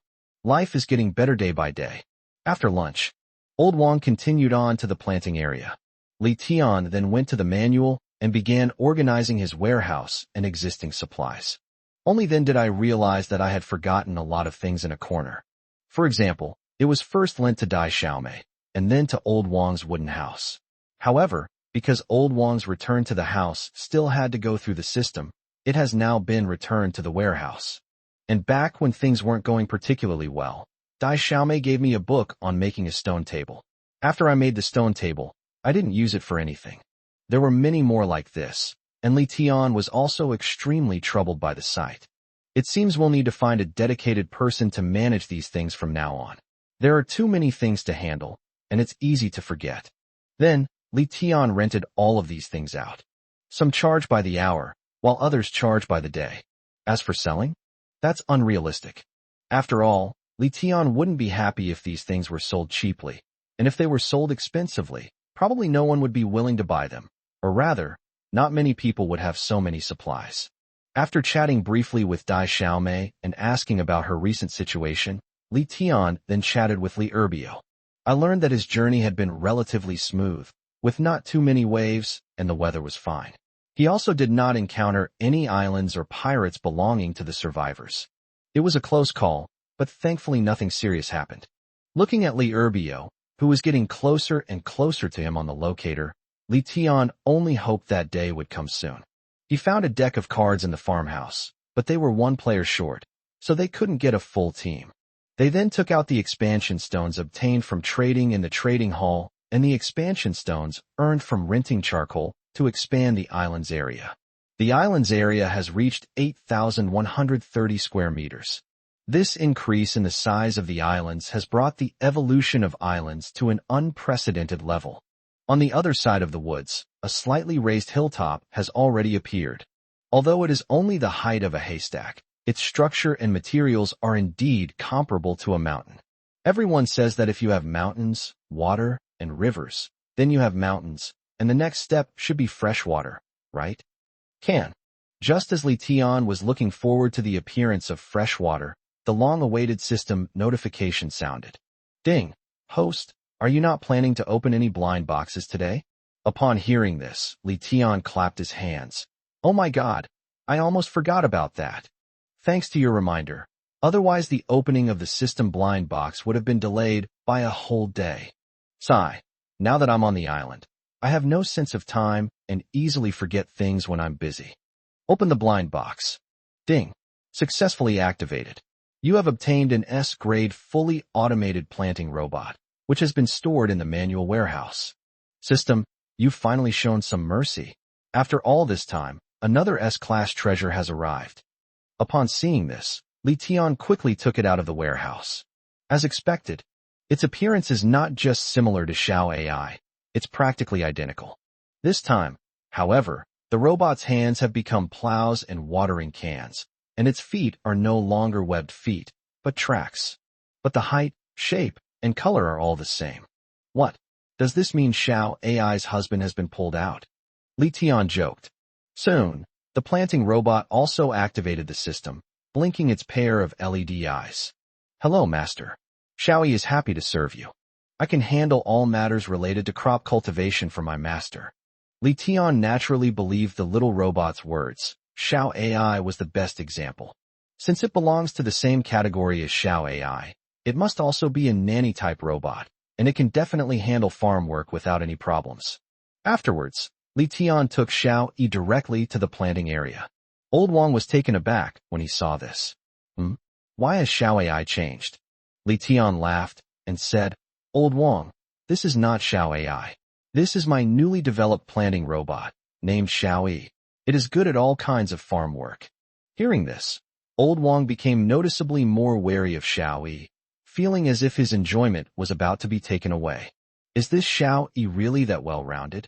Life is getting better day by day. After lunch, Old Wang continued on to the planting area. Li Tian then went to the manual and began organizing his warehouse and existing supplies. Only then did I realize that I had forgotten a lot of things in a corner. For example, it was first lent to Dai Xiaomei, and then to Old Wang's wooden house. However, because Old Wang's return to the house still had to go through the system, it has now been returned to the warehouse. And back when things weren't going particularly well, Dai Xiaomei gave me a book on making a stone table. After I made the stone table, I didn't use it for anything. There were many more like this, and Li Tian was also extremely troubled by the sight. It seems we'll need to find a dedicated person to manage these things from now on. There are too many things to handle, and it's easy to forget. Then, Li Tian rented all of these things out. Some charge by the hour, while others charge by the day. As for selling, that's unrealistic. After all, Li Tian wouldn't be happy if these things were sold cheaply, and if they were sold expensively, probably no one would be willing to buy them, or rather, not many people would have so many supplies. After chatting briefly with Dai Xiaomei and asking about her recent situation, Li Tian then chatted with Li Erbio. I learned that his journey had been relatively smooth, with not too many waves, and the weather was fine. He also did not encounter any islands or pirates belonging to the survivors. It was a close call, but thankfully nothing serious happened. Looking at Li Erbio, who was getting closer and closer to him on the locator, Li Tian only hoped that day would come soon. He found a deck of cards in the farmhouse, but they were one player short, so they couldn't get a full team. They then took out the expansion stones obtained from trading in the trading hall and the expansion stones earned from renting charcoal to expand the island's area. The island's area has reached 8,130 square meters. This increase in the size of the islands has brought the evolution of islands to an unprecedented level. On the other side of the woods, a slightly raised hilltop has already appeared. Although it is only the height of a haystack, its structure and materials are indeed comparable to a mountain. Everyone says that if you have mountains, water, and rivers, then you have mountains, and the next step should be fresh water, right? Just as Li Tian was looking forward to the appearance of fresh water, the long-awaited system notification sounded. Ding! Host, are you not planning to open any blind boxes today? Upon hearing this, Li Tian clapped his hands. Oh my god, I almost forgot about that. Thanks to your reminder. Otherwise the opening of the system blind box would have been delayed by a whole day. Sigh. Now that I'm on the island, I have no sense of time and easily forget things when I'm busy. Open the blind box. Ding. Successfully activated. You have obtained an S-grade fully automated planting robot, which has been stored in the manual warehouse. System, you've finally shown some mercy. After all this time, another S-class treasure has arrived. Upon seeing this, Li Tian quickly took it out of the warehouse. As expected, its appearance is not just similar to Xiao AI, it's practically identical. This time, however, the robot's hands have become plows and watering cans, and its feet are no longer webbed feet, but tracks. But the height, shape, and color are all the same. What? Does this mean Xiao AI's husband has been pulled out? Li Tian joked. Soon, the planting robot also activated the system, blinking its pair of LED eyes. Hello, Master. Xiaoyi is happy to serve you. I can handle all matters related to crop cultivation for my master. Li Tian naturally believed the little robot's words. Xiao AI was the best example. Since it belongs to the same category as Xiao AI, it must also be a nanny-type robot, and it can definitely handle farm work without any problems. Afterwards, Li Tian took Xiao Yi directly to the planting area. Old Wang was taken aback when he saw this. Why has Xiao AI changed? Li Tian laughed and said, Old Wang, this is not Xiao AI. This is my newly developed planting robot, named Xiao Yi. It is good at all kinds of farm work. Hearing this, Old Wang became noticeably more wary of Xiao Yi, feeling as if his enjoyment was about to be taken away. Is this Xiao Yi really that well-rounded?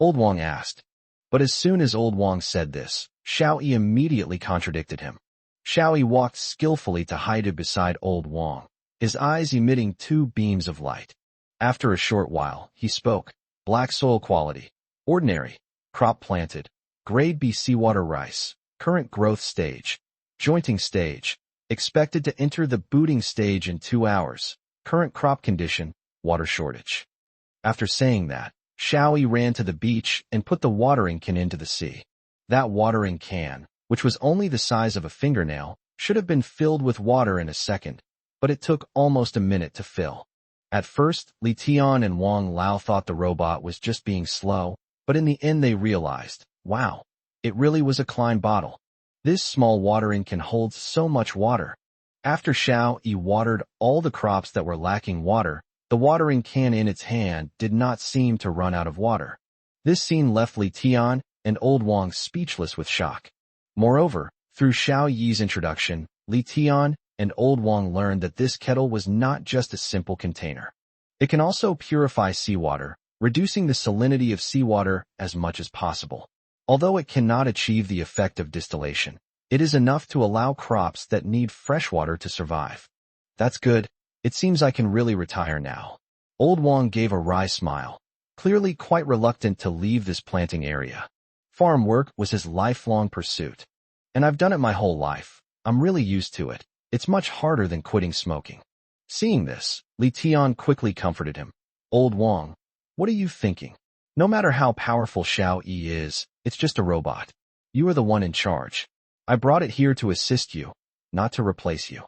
Old Wang asked. But as soon as Old Wang said this, Xiao Yi immediately contradicted him. Xiao Yi walked skillfully to hide beside Old Wang, his eyes emitting two beams of light. After a short while, he spoke. Black soil quality. Ordinary. Crop planted. Grade B seawater rice. Current growth stage. Jointing stage. Expected to enter the booting stage in 2 hours. Current crop condition. Water shortage. After saying that, Xiao Yi ran to the beach and put the watering can into the sea. That watering can, which was only the size of a fingernail, should have been filled with water in a second, but it took almost a minute to fill. At first, Li Tian and Wang Lao thought the robot was just being slow, but in the end they realized, wow, it really was a Klein bottle. This small watering can hold so much water. After Xiao Yi watered all the crops that were lacking water, the watering can in its hand did not seem to run out of water. This scene left Li Tian and Old Wang speechless with shock. Moreover, through Xiao Yi's introduction, Li Tian and Old Wang learned that this kettle was not just a simple container. It can also purify seawater, reducing the salinity of seawater as much as possible. Although it cannot achieve the effect of distillation, it is enough to allow crops that need fresh water to survive. That's good. It seems I can really retire now. Old Wang gave a wry smile, clearly quite reluctant to leave this planting area. Farm work was his lifelong pursuit. And I've done it my whole life. I'm really used to it. It's much harder than quitting smoking. Seeing this, Li Tian quickly comforted him. Old Wang, what are you thinking? No matter how powerful Xiao Yi is, it's just a robot. You are the one in charge. I brought it here to assist you, not to replace you.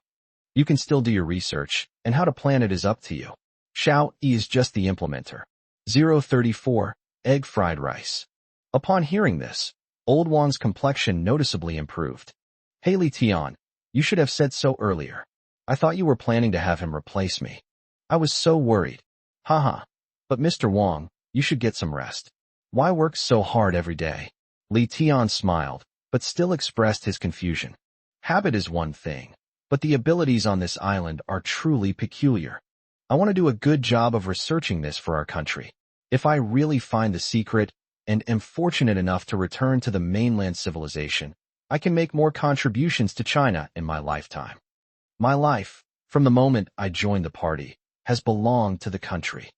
You can still do your research, and how to plan it is up to you. Xiao Yi is just the implementer. 034, egg fried rice. Upon hearing this, Old Wang's complexion noticeably improved. Hey Li Tian, you should have said so earlier. I thought you were planning to have him replace me. I was so worried. Haha. But Mr. Wang, you should get some rest. Why work so hard every day? Li Tian smiled, but still expressed his confusion. Habit is one thing, but the abilities on this island are truly peculiar. I want to do a good job of researching this for our country. If I really find the secret and am fortunate enough to return to the mainland civilization, I can make more contributions to China in my lifetime. My life, from the moment I joined the party, has belonged to the country.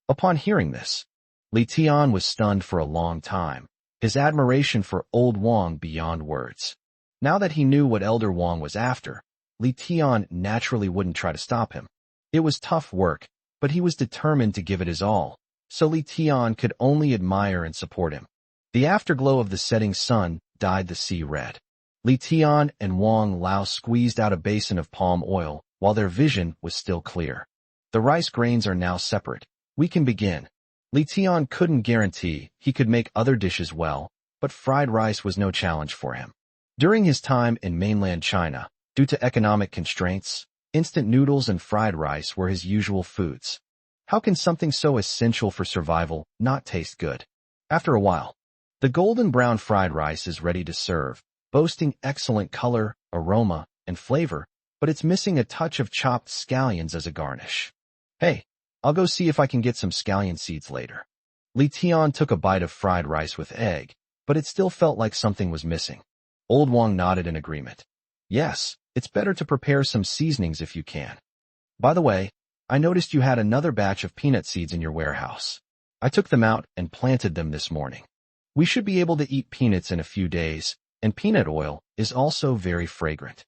Upon hearing this, Li Tian was stunned for a long time, his admiration for Old Wang beyond words. Now that he knew what Elder Wang was after, Li Tian naturally wouldn't try to stop him. It was tough work, but he was determined to give it his all, so Li Tian could only admire and support him. The afterglow of the setting sun dyed the sea red. Li Tian and Wang Lao squeezed out a basin of palm oil while their vision was still clear. The rice grains are now separate. We can begin. Li Tian couldn't guarantee he could make other dishes well, but fried rice was no challenge for him. During his time in mainland China, due to economic constraints, instant noodles and fried rice were his usual foods. How can something so essential for survival not taste good? After a while, the golden brown fried rice is ready to serve, boasting excellent color, aroma, and flavor, but it's missing a touch of chopped scallions as a garnish. Hey, I'll go see if I can get some scallion seeds later. Li Tian took a bite of fried rice with egg, but it still felt like something was missing. Old Wang nodded in agreement. Yes, it's better to prepare some seasonings if you can. By the way, I noticed you had another batch of peanut seeds in your warehouse. I took them out and planted them this morning. We should be able to eat peanuts in a few days, and peanut oil is also very fragrant.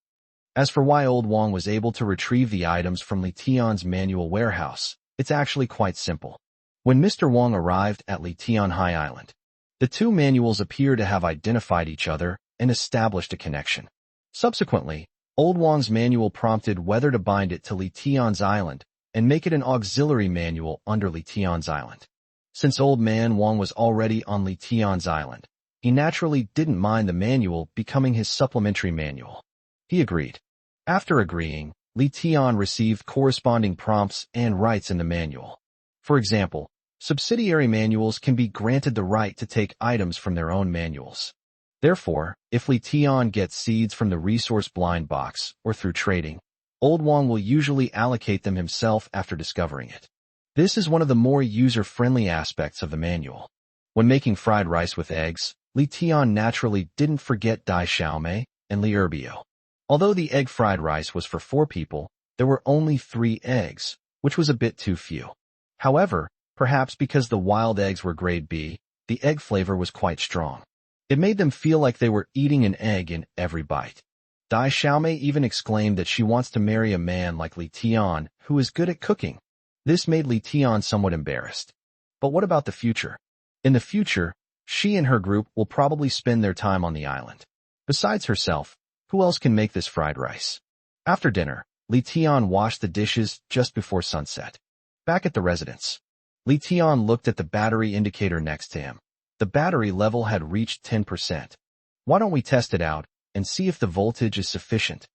As for why Old Wang was able to retrieve the items from Li Tian's manual warehouse, it's actually quite simple. When Mr. Wang arrived at Li Tian High Island, the two manuals appear to have identified each other and established a connection. Subsequently, Old Wang's manual prompted whether to bind it to Li Tian's island and make it an auxiliary manual under Li Tian's island. Since Old Man Wang was already on Li Tian's island, he naturally didn't mind the manual becoming his supplementary manual. He agreed. After agreeing, Li Tian received corresponding prompts and rights in the manual. For example, subsidiary manuals can be granted the right to take items from their own manuals. Therefore, if Li Tian gets seeds from the resource blind box or through trading, Old Wang will usually allocate them himself after discovering it. This is one of the more user-friendly aspects of the manual. When making fried rice with eggs, Li Tian naturally didn't forget Dai Xiaomei and Li Erbio. Although the egg fried rice was for 4 people, there were only 3 eggs, which was a bit too few. However, perhaps because the wild eggs were grade B, the egg flavor was quite strong. It made them feel like they were eating an egg in every bite. Dai Xiaomei even exclaimed that she wants to marry a man like Li Tian, who is good at cooking. This made Li Tian somewhat embarrassed. But what about the future? In the future, she and her group will probably spend their time on the island. Besides herself, who else can make this fried rice? After dinner, Li Tian washed the dishes just before sunset. Back at the residence, Li Tian looked at the battery indicator next to him. The battery level had reached 10%. Why don't we test it out and see if the voltage is sufficient?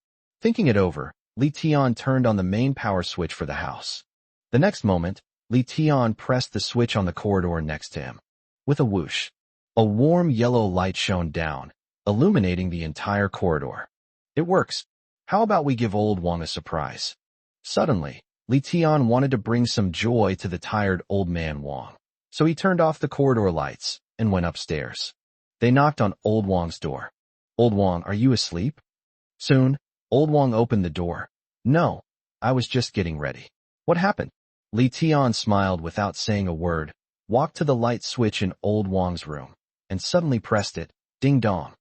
Thinking it over, Li Tian turned on the main power switch for the house. The next moment, Li Tian pressed the switch on the corridor next to him. With a whoosh, a warm yellow light shone down, illuminating the entire corridor. It works. How about we give Old Wang a surprise? Suddenly, Li Tian wanted to bring some joy to the tired Old Man Wang. So he turned off the corridor lights and went upstairs. They knocked on Old Wang's door. Old Wang, are you asleep? Soon, Old Wang opened the door. No, I was just getting ready. What happened? Li Tian smiled without saying a word, walked to the light switch in Old Wang's room, and suddenly pressed it. Ding dong.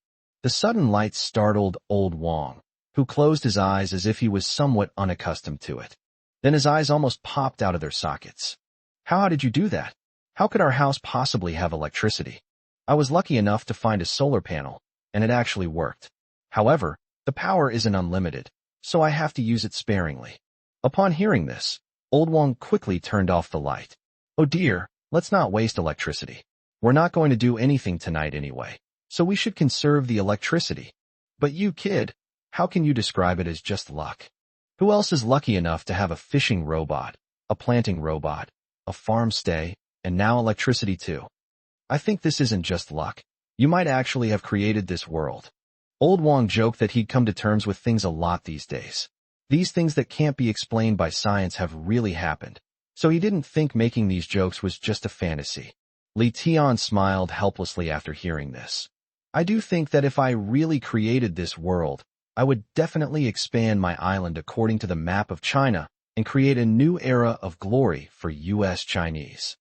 The sudden light startled old Wang, who closed his eyes as if he was somewhat unaccustomed to it. Then his eyes almost popped out of their sockets. How did you do that? How could our house possibly have electricity? I was lucky enough to find a solar panel, and it actually worked. However, the power isn't unlimited, so I have to use it sparingly. Upon hearing this, old Wang quickly turned off the light. Oh dear, let's not waste electricity. We're not going to do anything tonight anyway, so we should conserve the electricity. But you, kid, how can you describe it as just luck? Who else is lucky enough to have a fishing robot, a planting robot, a farm stay, and now electricity too? I think this isn't just luck. You might actually have created this world. Old Wang joked that he'd come to terms with things a lot these days. These things that can't be explained by science have really happened, so he didn't think making these jokes was just a fantasy. Li Tian smiled helplessly after hearing this. I do think that if I really created this world, I would definitely expand my island according to the map of China and create a new era of glory for U.S. Chinese.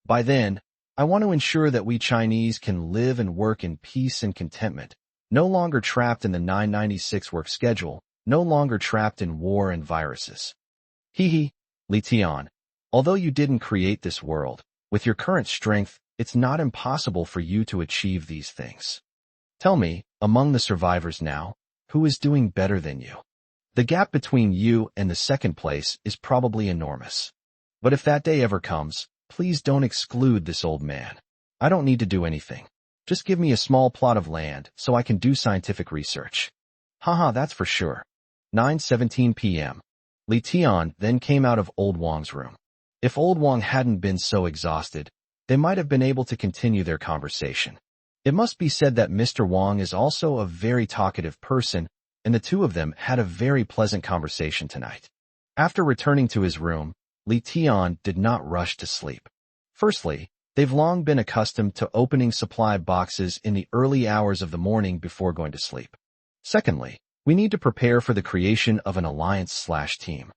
By then, I want to ensure that we Chinese can live and work in peace and contentment, no longer trapped in the 996 work schedule, no longer trapped in war and viruses. Hee, Li Tian. Although you didn't create this world, with your current strength, it's not impossible for you to achieve these things. Tell me, among the survivors now, who is doing better than you? The gap between you and the second place is probably enormous. But if that day ever comes, please don't exclude this old man. I don't need to do anything. Just give me a small plot of land so I can do scientific research. Haha, that's for sure. 9:17 p.m. Li Tian then came out of old Wang's room. If old Wang hadn't been so exhausted, they might have been able to continue their conversation. It must be said that Mr. Wang is also a very talkative person, and the two of them had a very pleasant conversation tonight. After returning to his room, Li Tian did not rush to sleep. Firstly, they've long been accustomed to opening supply boxes in the early hours of the morning before going to sleep. Secondly, we need to prepare for the creation of an alliance/team.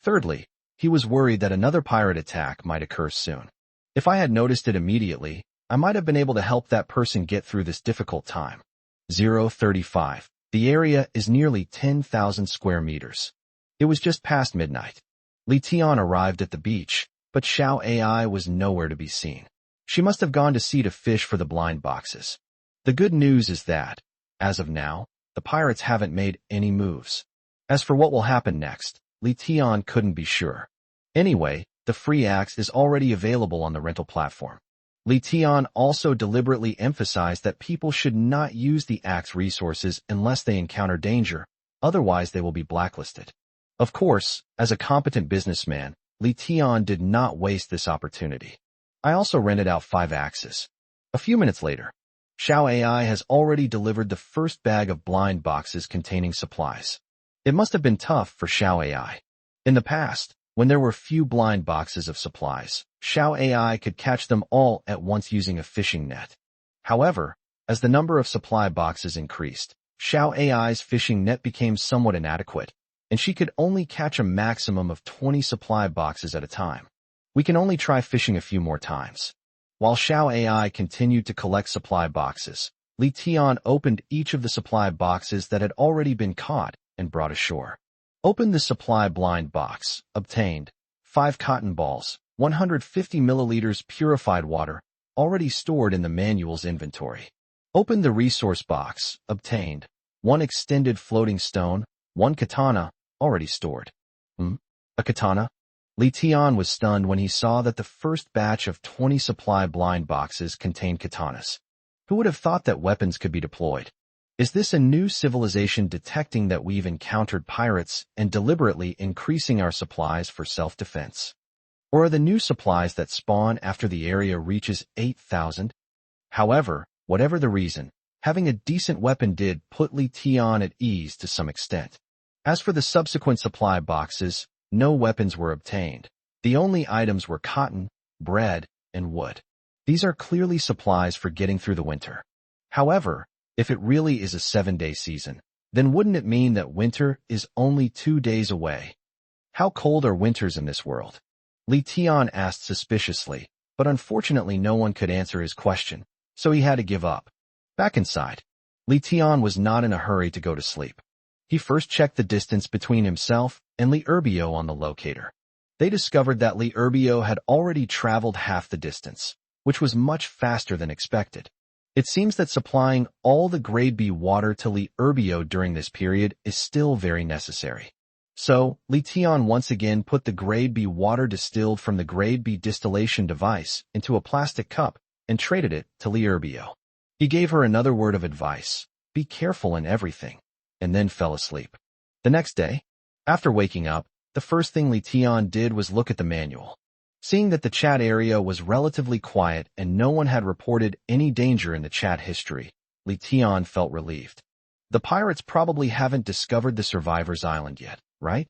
Thirdly, he was worried that another pirate attack might occur soon. If I had noticed it immediately, I might have been able to help that person get through this difficult time. 0:35. The area is nearly 10,000 square meters. It was just past midnight. Li Tian arrived at the beach, but Xiao AI was nowhere to be seen. She must have gone to sea to fish for the blind boxes. The good news is that, as of now, the pirates haven't made any moves. As for what will happen next, Li Tian couldn't be sure. Anyway, the free axe is already available on the rental platform. Li Tian also deliberately emphasized that people should not use the axe resources unless they encounter danger, otherwise they will be blacklisted. Of course, as a competent businessman, Li Tian did not waste this opportunity. I also rented out 5 axes. A few minutes later, Xiao AI has already delivered the first bag of blind boxes containing supplies. It must have been tough for Xiao AI. In the past, when there were few blind boxes of supplies, Xiao AI could catch them all at once using a fishing net. However, as the number of supply boxes increased, Xiao AI's fishing net became somewhat inadequate, and she could only catch a maximum of 20 supply boxes at a time. We can only try fishing a few more times. While Xiao AI continued to collect supply boxes, Li Tian opened each of the supply boxes that had already been caught and brought ashore. Opened the supply blind box, obtained 5 cotton balls, 150 milliliters purified water, already stored in the manual's inventory. Opened the resource box, obtained 1 extended floating stone, 1 katana, already stored. A katana? Li Tian was stunned when he saw that the first batch of 20 supply blind boxes contained katanas. Who would have thought that weapons could be deployed? Is this a new civilization detecting that we've encountered pirates and deliberately increasing our supplies for self-defense? Or are the new supplies that spawn after the area reaches 8,000? However, whatever the reason, having a decent weapon did put Li Tian at ease to some extent. As for the subsequent supply boxes, no weapons were obtained. The only items were cotton, bread, and wood. These are clearly supplies for getting through the winter. However, if it really is a 7-day season, then wouldn't it mean that winter is only 2 days away? How cold are winters in this world? Li Tian asked suspiciously, but unfortunately no one could answer his question, so he had to give up. Back inside, Li Tian was not in a hurry to go to sleep. He first checked the distance between himself and Li Urbio on the locator. They discovered that Li Urbio had already traveled half the distance, which was much faster than expected. It seems that supplying all the grade B water to Li Urbio during this period is still very necessary. So, Li Tian once again put the grade B water distilled from the grade B distillation device into a plastic cup and traded it to Li Urbio. He gave her another word of advice: be careful in everything, and then fell asleep. The next day, after waking up, the first thing Li Tian did was look at the manual. Seeing that the chat area was relatively quiet and no one had reported any danger in the chat history, Li Tian felt relieved. The pirates probably haven't discovered the survivors' island yet, right?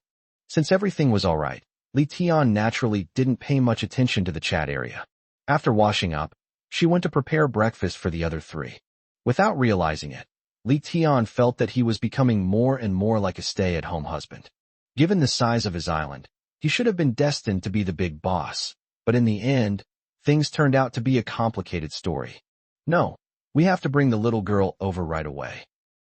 Since everything was alright, Li Tian naturally didn't pay much attention to the chat area. After washing up, she went to prepare breakfast for the other three. Without realizing it, Li Tian felt that he was becoming more and more like a stay-at-home husband. Given the size of his island, he should have been destined to be the big boss, but in the end, things turned out to be a complicated story. No, we have to bring the little girl over right away.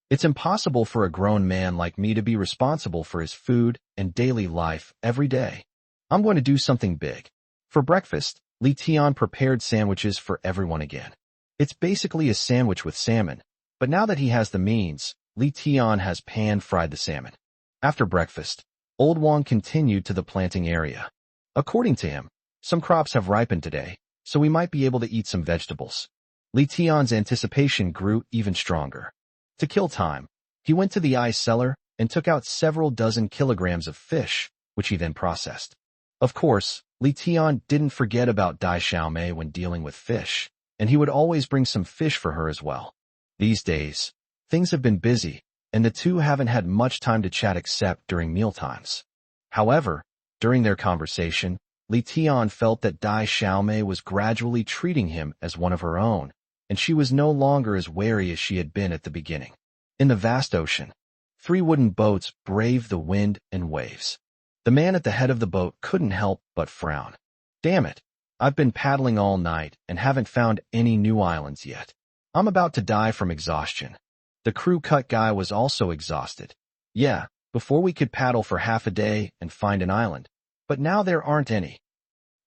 It's impossible for a grown man like me to be responsible for his food and daily life every day. I'm going to do something big. For breakfast, Li Tian prepared sandwiches for everyone again. It's basically a sandwich with salmon, but now that he has the means, Li Tian has pan-fried the salmon. After breakfast, Old Wang continued to the planting area. According to him, some crops have ripened today, so we might be able to eat some vegetables. Li Tian's anticipation grew even stronger. To kill time, he went to the ice cellar and took out several dozen kilograms of fish, which he then processed. Of course, Li Tian didn't forget about Dai Xiaomei when dealing with fish, and he would always bring some fish for her as well. These days, things have been busy, and the two haven't had much time to chat except during mealtimes. However, during their conversation, Li Tian felt that Dai Xiaomei was gradually treating him as one of her own, and she was no longer as wary as she had been at the beginning. In the vast ocean, 3 wooden boats braved the wind and waves. The man at the head of the boat couldn't help but frown. Damn it, I've been paddling all night and haven't found any new islands yet. I'm about to die from exhaustion. The crew cut guy was also exhausted. Yeah, before we could paddle for half a day and find an island, but now there aren't any.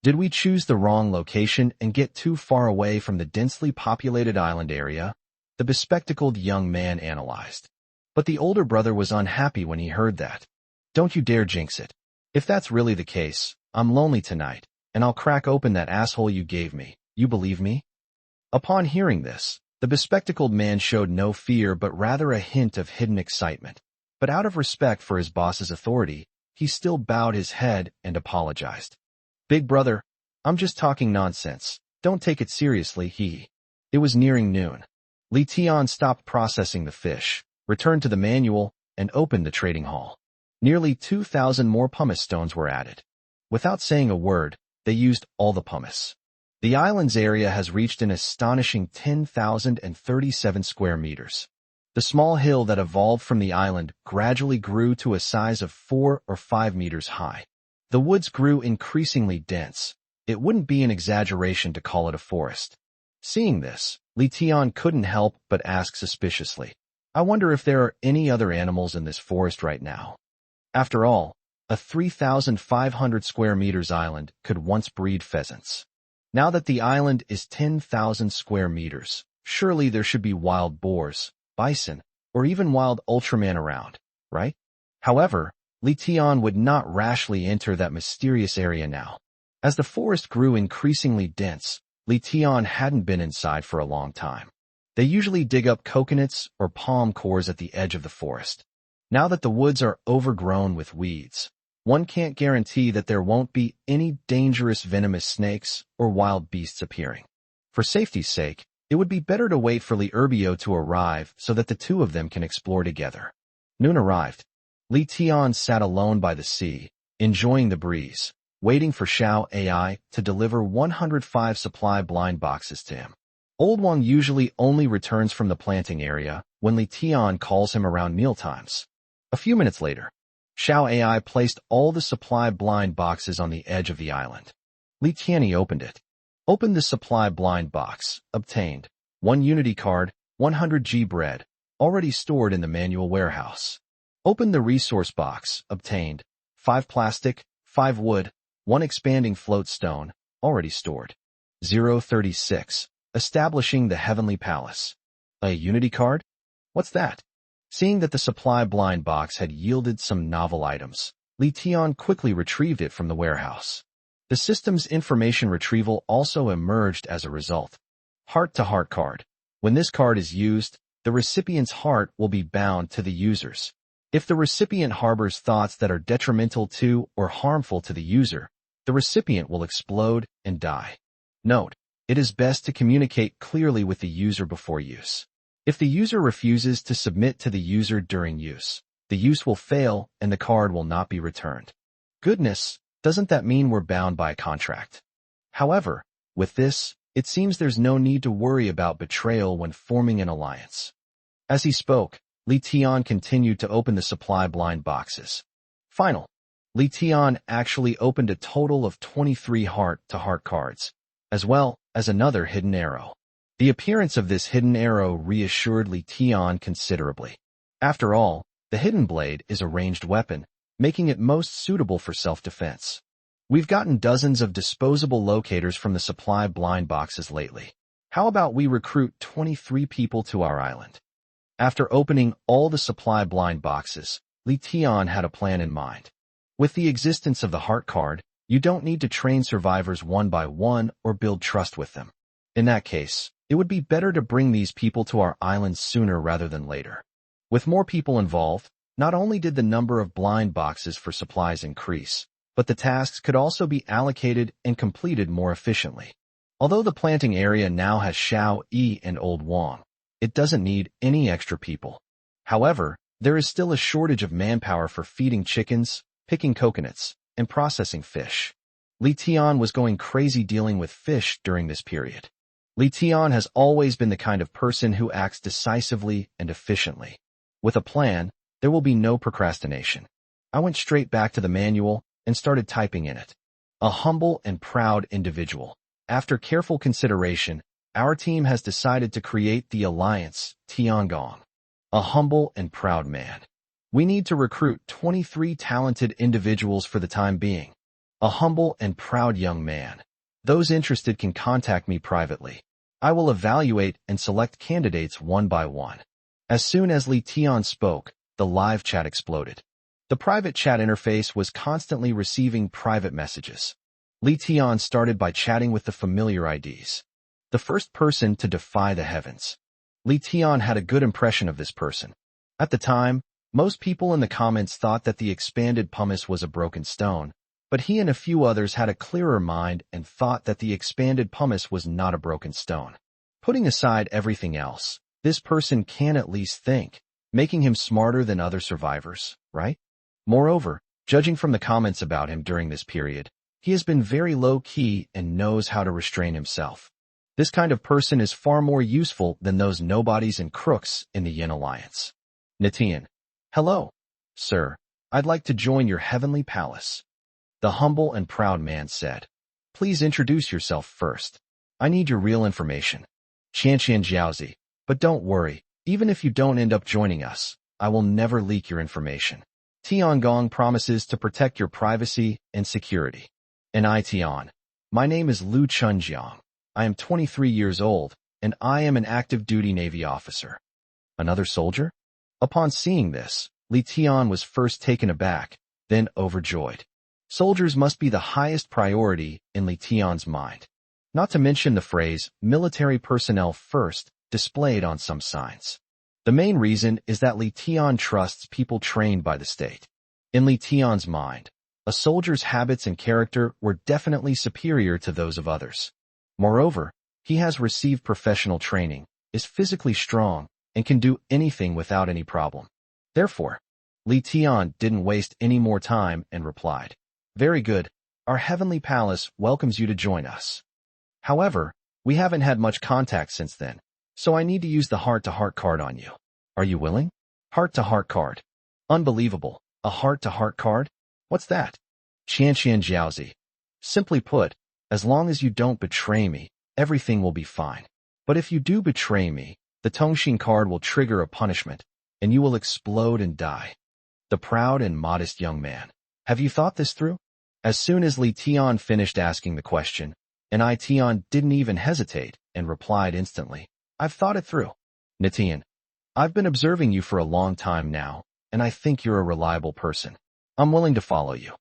Did we choose the wrong location and get too far away from the densely populated island area? The bespectacled young man analyzed. But the older brother was unhappy when he heard that. Don't you dare jinx it. If that's really the case, I'm lonely tonight, and I'll crack open that asshole you gave me. You believe me? Upon hearing this, the bespectacled man showed no fear but rather a hint of hidden excitement. But out of respect for his boss's authority, he still bowed his head and apologized. Big brother, I'm just talking nonsense. Don't take it seriously, he. It was nearing noon. Li Tian stopped processing the fish, returned to the manual, and opened the trading hall. Nearly 2,000 more pumice stones were added. Without saying a word, they used all the pumice. The island's area has reached an astonishing 10,037 square meters. The small hill that evolved from the island gradually grew to a size of 4 or 5 meters high. The woods grew increasingly dense. It wouldn't be an exaggeration to call it a forest. Seeing this, Li Tian couldn't help but ask suspiciously, I wonder if there are any other animals in this forest right now. After all, a 3,500 square meters island could once breed pheasants. Now that the island is 10,000 square meters, surely there should be wild boars, bison, or even wild Ultraman around, right? However, Li Tian would not rashly enter that mysterious area now. As the forest grew increasingly dense, Li Tian hadn't been inside for a long time. They usually dig up coconuts or palm cores at the edge of the forest. Now that the woods are overgrown with weeds, one can't guarantee that there won't be any dangerous venomous snakes or wild beasts appearing. For safety's sake, it would be better to wait for Li Urbio to arrive so that the two of them can explore together. Noon arrived. Li Tian sat alone by the sea, enjoying the breeze, waiting for Xiao AI to deliver 105 supply blind boxes to him. Old Wang usually only returns from the planting area when Li Tian calls him around mealtimes. A few minutes later, Xiao AI placed all the supply blind boxes on the edge of the island. Li Tian opened it. Opened the supply blind box, obtained 1 unity card, 100 G bread, already stored in the manual warehouse. Open the resource box, obtained. 5 plastic, 5 wood, 1 expanding float stone, already stored. 036. Establishing the Heavenly Palace. A Unity card? What's that? Seeing that the supply blind box had yielded some novel items, Li Tian quickly retrieved it from the warehouse. The system's information retrieval also emerged as a result. Heart-to-heart card. When this card is used, the recipient's heart will be bound to the user's. If the recipient harbors thoughts that are detrimental to or harmful to the user, the recipient will explode and die. Note: it is best to communicate clearly with the user before use. If the user refuses to submit to the user during use, the use will fail and the card will not be returned. Goodness, doesn't that mean we're bound by a contract? However, with this, it seems there's no need to worry about betrayal when forming an alliance. As he spoke, Li Tian continued to open the supply blind boxes. Li Tian actually opened a total of 23 heart-to-heart cards, as well as another hidden arrow. The appearance of this hidden arrow reassured Li Tian considerably. After all, the hidden blade is a ranged weapon, making it most suitable for self-defense. We've gotten dozens of disposable locators from the supply blind boxes lately. How about we recruit 23 people to our island? After opening all the supply blind boxes, Li Tian had a plan in mind. With the existence of the heart card, you don't need to train survivors one by one or build trust with them. In that case, it would be better to bring these people to our island sooner rather than later. With more people involved, not only did the number of blind boxes for supplies increase, but the tasks could also be allocated and completed more efficiently. Although the planting area now has Xiao Yi and Old Wang, it doesn't need any extra people. However, there is still a shortage of manpower for feeding chickens, picking coconuts, and processing fish. Li Tian was going crazy dealing with fish during this period. Li Tian has always been the kind of person who acts decisively and efficiently. With a plan, there will be no procrastination. I went straight back to the manual and started typing in it. A humble and proud individual. After careful consideration, our team has decided to create the alliance, Tiangong. A humble and proud man. We need to recruit 23 talented individuals for the time being. A humble and proud young man. Those interested can contact me privately. I will evaluate and select candidates one by one. As soon as Li Tian spoke, the live chat exploded. The private chat interface was constantly receiving private messages. Li Tian started by chatting with the familiar IDs. The first person to defy the heavens. Li Tian had a good impression of this person. At the time, most people in the comments thought that the expanded pumice was a broken stone, but he and a few others had a clearer mind and thought that the expanded pumice was not a broken stone. Putting aside everything else, this person can at least think, making him smarter than other survivors, right? Moreover, judging from the comments about him during this period, he has been very low-key and knows how to restrain himself. This kind of person is far more useful than those nobodies and crooks in the Yin Alliance. Nitian. Hello, sir. I'd like to join your heavenly palace. The humble and proud man said. Please introduce yourself first. I need your real information. Qianqian Jiaozi. But don't worry, even if you don't end up joining us, I will never leak your information. Tiangong promises to protect your privacy and security. And I Tian. My name is Lu Chunjiang. I am 23 years old, and I am an active duty Navy officer. Another soldier? Upon seeing this, Li Tian was first taken aback, then overjoyed. Soldiers must be the highest priority in Li Tian's mind. Not to mention the phrase, military personnel first, displayed on some signs. The main reason is that Li Tian trusts people trained by the state. In Li Tian's mind, a soldier's habits and character were definitely superior to those of others. Moreover, he has received professional training, is physically strong, and can do anything without any problem. Therefore, Li Tian didn't waste any more time and replied, Very good, our heavenly palace welcomes you to join us. However, we haven't had much contact since then, so I need to use the heart-to-heart card on you. Are you willing? Heart-to-heart card. Unbelievable, a heart-to-heart card? What's that? Qianqian Jiaozi. Simply put, as long as you don't betray me, everything will be fine. But if you do betray me, The Tongshin card will trigger a punishment, and you will explode and die. The proud and modest young man. Have you thought this through? As soon as Li Tian finished asking the question, and I Tian didn't even hesitate and replied instantly, I've thought it through. Nitian, I've been observing you for a long time now, and I think you're a reliable person. I'm willing to follow you.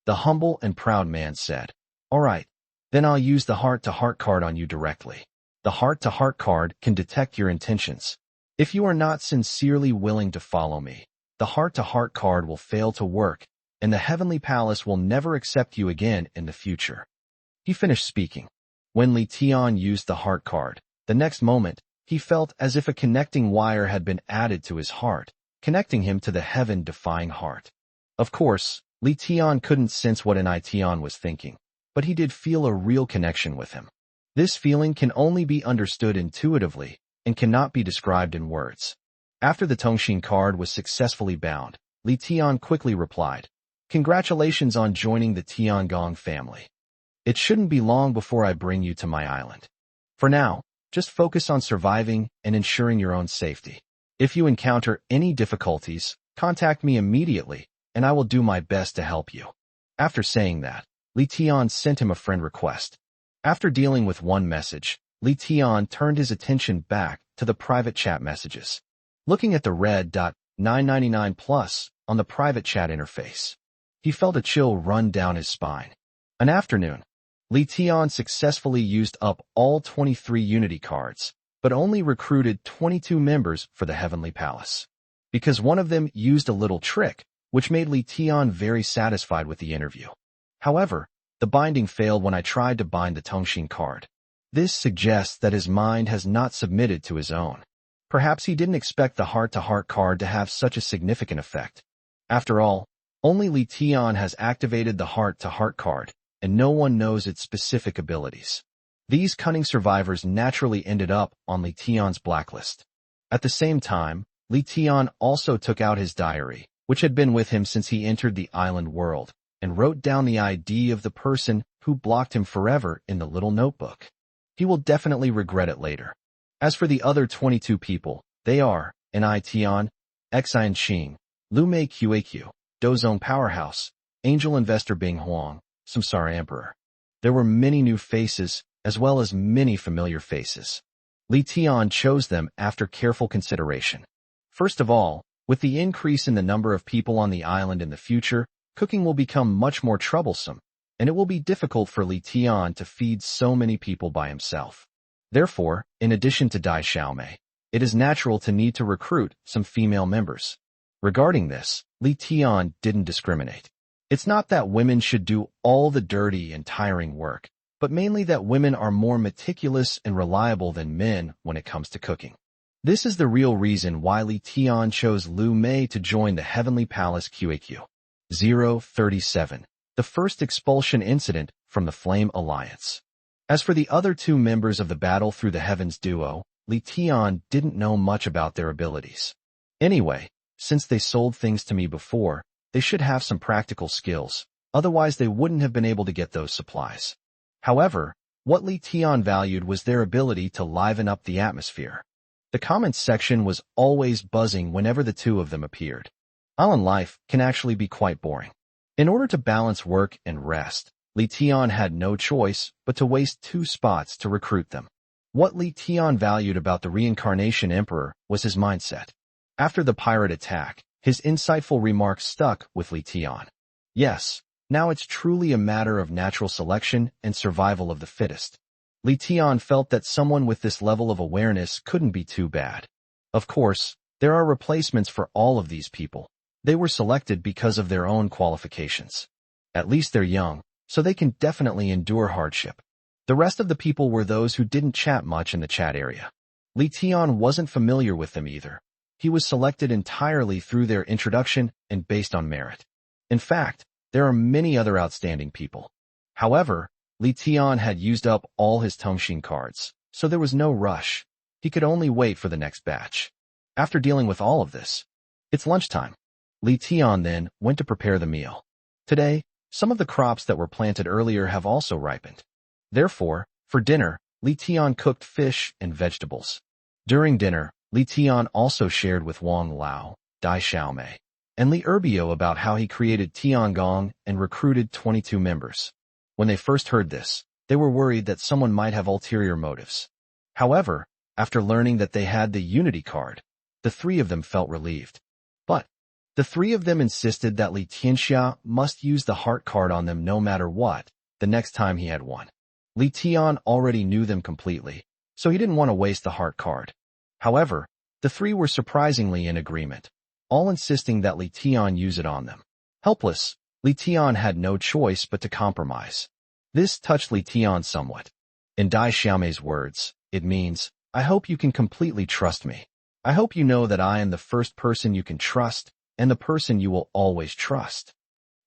The humble and proud man said. All right, then I'll use the heart-to-heart card on you directly. The heart-to-heart card can detect your intentions. If you are not sincerely willing to follow me, the heart-to-heart card will fail to work, and the Heavenly Palace will never accept you again in the future. He finished speaking. When Li Tian used the heart card, the next moment, he felt as if a connecting wire had been added to his heart, connecting him to the heaven-defying heart. Of course, Li Tian couldn't sense what An Tian was thinking, but he did feel a real connection with him. This feeling can only be understood intuitively and cannot be described in words. After the Tongshin card was successfully bound, Li Tian quickly replied, Congratulations on joining the Tiangong family. It shouldn't be long before I bring you to my island. For now, just focus on surviving and ensuring your own safety. If you encounter any difficulties, contact me immediately, and I will do my best to help you. After saying that, Li Tian sent him a friend request. After dealing with one message, Li Tian turned his attention back to the private chat messages. Looking at the red dot 999 plus on the private chat interface, he felt a chill run down his spine. An afternoon, Li Tian successfully used up all 23 Unity cards, but only recruited 22 members for the Heavenly Palace. Because one of them used a little trick, which made Li Tian very satisfied with the interview. However, the binding failed when I tried to bind the Tongshin card. This suggests that his mind has not submitted to his own. Perhaps he didn't expect the heart-to-heart card to have such a significant effect. After all, only Li Tian has activated the heart-to-heart card, and no one knows its specific abilities. These cunning survivors naturally ended up on Li Tian's blacklist. At the same time, Li Tian also took out his diary, which had been with him since he entered the island world, and wrote down the ID of the person who blocked him forever in the little notebook. He will definitely regret it later. As for the other 22 people, they are An Tian, Xian Qing, Lu Mei QAQ, Dozong Powerhouse, Angel Investor Bing Huang, Samsara Emperor. There were many new faces, as well as many familiar faces. Li Tian chose them after careful consideration. First of all, with the increase in the number of people on the island in the future, cooking will become much more troublesome, and it will be difficult for Li Tian to feed so many people by himself. Therefore, in addition to Dai Xiaomei, it is natural to need to recruit some female members. Regarding this, Li Tian didn't discriminate. It's not that women should do all the dirty and tiring work, but mainly that women are more meticulous and reliable than men when it comes to cooking. This is the real reason why Li Tian chose Lu Mei to join the Heavenly Palace QAQ. 037. The first expulsion incident from the Flame Alliance. As for the other two members of the Battle Through the Heavens duo, Li Tian didn't know much about their abilities. Anyway, since they sold things to me before, they should have some practical skills, otherwise they wouldn't have been able to get those supplies. However, what Li Tian valued was their ability to liven up the atmosphere. The comments section was always buzzing whenever the two of them appeared. Island life can actually be quite boring. In order to balance work and rest, Li Tian had no choice but to waste 2 spots to recruit them. What Li Tian valued about the Reincarnation Emperor was his mindset. After the pirate attack, his insightful remarks stuck with Li Tian. Yes, now it's truly a matter of natural selection and survival of the fittest. Li Tian felt that someone with this level of awareness couldn't be too bad. Of course, there are replacements for all of these people. They were selected because of their own qualifications. At least they're young, so they can definitely endure hardship. The rest of the people were those who didn't chat much in the chat area. Li Tian wasn't familiar with them either. He was selected entirely through their introduction and based on merit. In fact, there are many other outstanding people. However, Li Tian had used up all his Tongshin cards, so there was no rush. He could only wait for the next batch. After dealing with all of this, it's lunchtime. Li Tian then went to prepare the meal. Today, some of the crops that were planted earlier have also ripened. Therefore, for dinner, Li Tian cooked fish and vegetables. During dinner, Li Tian also shared with Wang Lao, Dai Xiaomei, and Li Erbio about how he created Tiangong and recruited 22 members. When they first heard this, they were worried that someone might have ulterior motives. However, after learning that they had the Unity card, the three of them felt relieved. But the three of them insisted that Li Tianxia must use the heart card on them no matter what, the next time he had one. Li Tian already knew them completely, so he didn't want to waste the heart card. However, the three were surprisingly in agreement, all insisting that Li Tian use it on them. Helpless, Li Tian had no choice but to compromise. This touched Li Tian somewhat. In Dai Xiaomei's words, it means, I hope you can completely trust me. I hope you know that I am the first person you can trust, and the person you will always trust.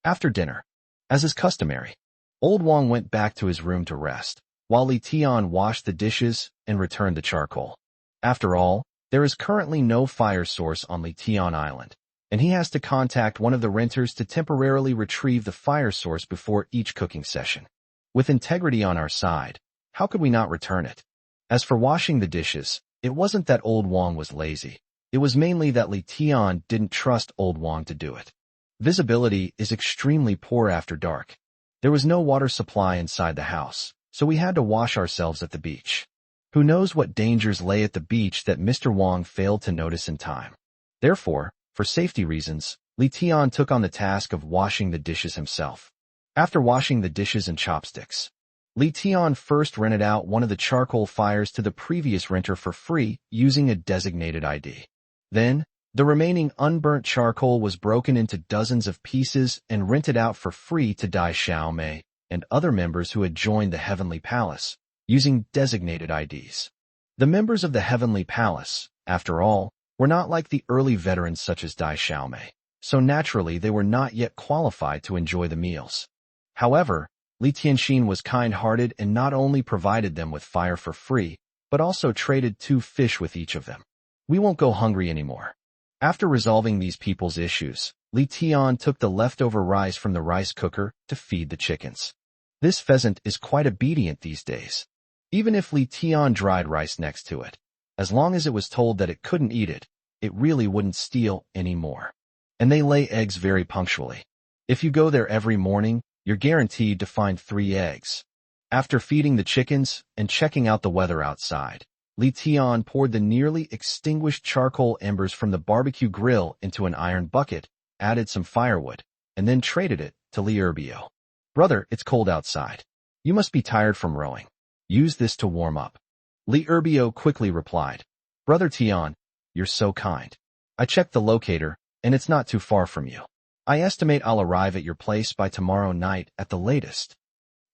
After dinner, as is customary, Old Wang went back to his room to rest, while Li Tian washed the dishes and returned the charcoal. After all, there is currently no fire source on Li Tian Island, and he has to contact one of the renters to temporarily retrieve the fire source before each cooking session. With integrity on our side, how could we not return it? As for washing the dishes, it wasn't that Old Wang was lazy. It was mainly that Li Tian didn't trust Old Wang to do it. Visibility is extremely poor after dark. There was no water supply inside the house, so we had to wash ourselves at the beach. Who knows what dangers lay at the beach that Mr. Wang failed to notice in time. Therefore, for safety reasons, Li Tian took on the task of washing the dishes himself. After washing the dishes and chopsticks, Li Tian first rented out one of the charcoal fires to the previous renter for free using a designated ID. Then, the remaining unburnt charcoal was broken into dozens of pieces and rented out for free to Dai Xiaomei and other members who had joined the Heavenly Palace, using designated IDs. The members of the Heavenly Palace, after all, were not like the early veterans such as Dai Xiaomei, so naturally they were not yet qualified to enjoy the meals. However, Li Tianxin was kind-hearted and not only provided them with fire for free, but also traded 2 fish with each of them. We won't go hungry anymore. After resolving these people's issues, Li Tian took the leftover rice from the rice cooker to feed the chickens. This pheasant is quite obedient these days. Even if Li Tian dried rice next to it, as long as it was told that it couldn't eat it, it really wouldn't steal anymore. And they lay eggs very punctually. If you go there every morning, you're guaranteed to find 3 eggs. After feeding the chickens and checking out the weather outside, Li Tian poured the nearly extinguished charcoal embers from the barbecue grill into an iron bucket, added some firewood, and then traded it to Li Erbio. Brother, it's cold outside. You must be tired from rowing. Use this to warm up. Li Erbio quickly replied, Brother Tian, you're so kind. I checked the locator, and it's not too far from you. I estimate I'll arrive at your place by tomorrow night at the latest.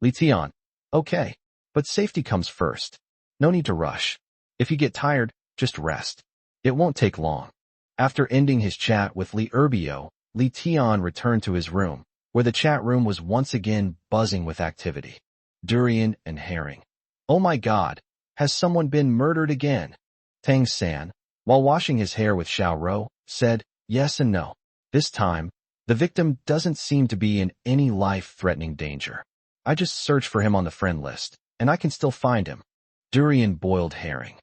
Li Tian, okay, but safety comes first. No need to rush. If you get tired, just rest. It won't take long. After ending his chat with Li Erbio, Li Tian returned to his room, where the chat room was once again buzzing with activity. Durian and herring. Oh my god, has someone been murdered again? Tang San, while washing his hair with Xiao Rou, said, yes and no. This time, the victim doesn't seem to be in any life-threatening danger. I just searched for him on the friend list, and I can still find him. Durian boiled herring.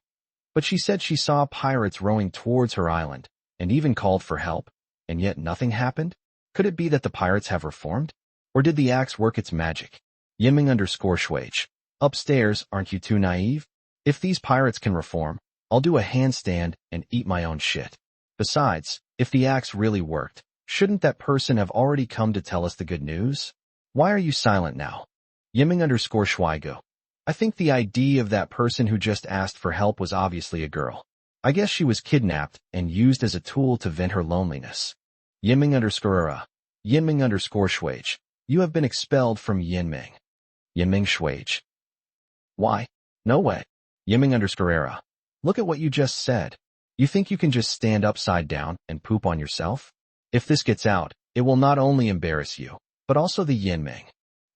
But she said she saw pirates rowing towards her island, and even called for help, and yet nothing happened? Could it be that the pirates have reformed? Or did the axe work its magic? Yiming_Schwage. Upstairs, aren't you too naive? If these pirates can reform, I'll do a handstand and eat my own shit. Besides, if the axe really worked, shouldn't that person have already come to tell us the good news? Why are you silent now? Yiming_Schweigo. I think the idea of that person who just asked for help was obviously a girl. I guess she was kidnapped and used as a tool to vent her loneliness. Yiming_Era. Yinming_Schwage. You have been expelled from Yinming. Yinming_Schwage. Why? No way. Yiming_Era. Look at what you just said. You think you can just stand upside down and poop on yourself? If this gets out, it will not only embarrass you, but also the Yinming.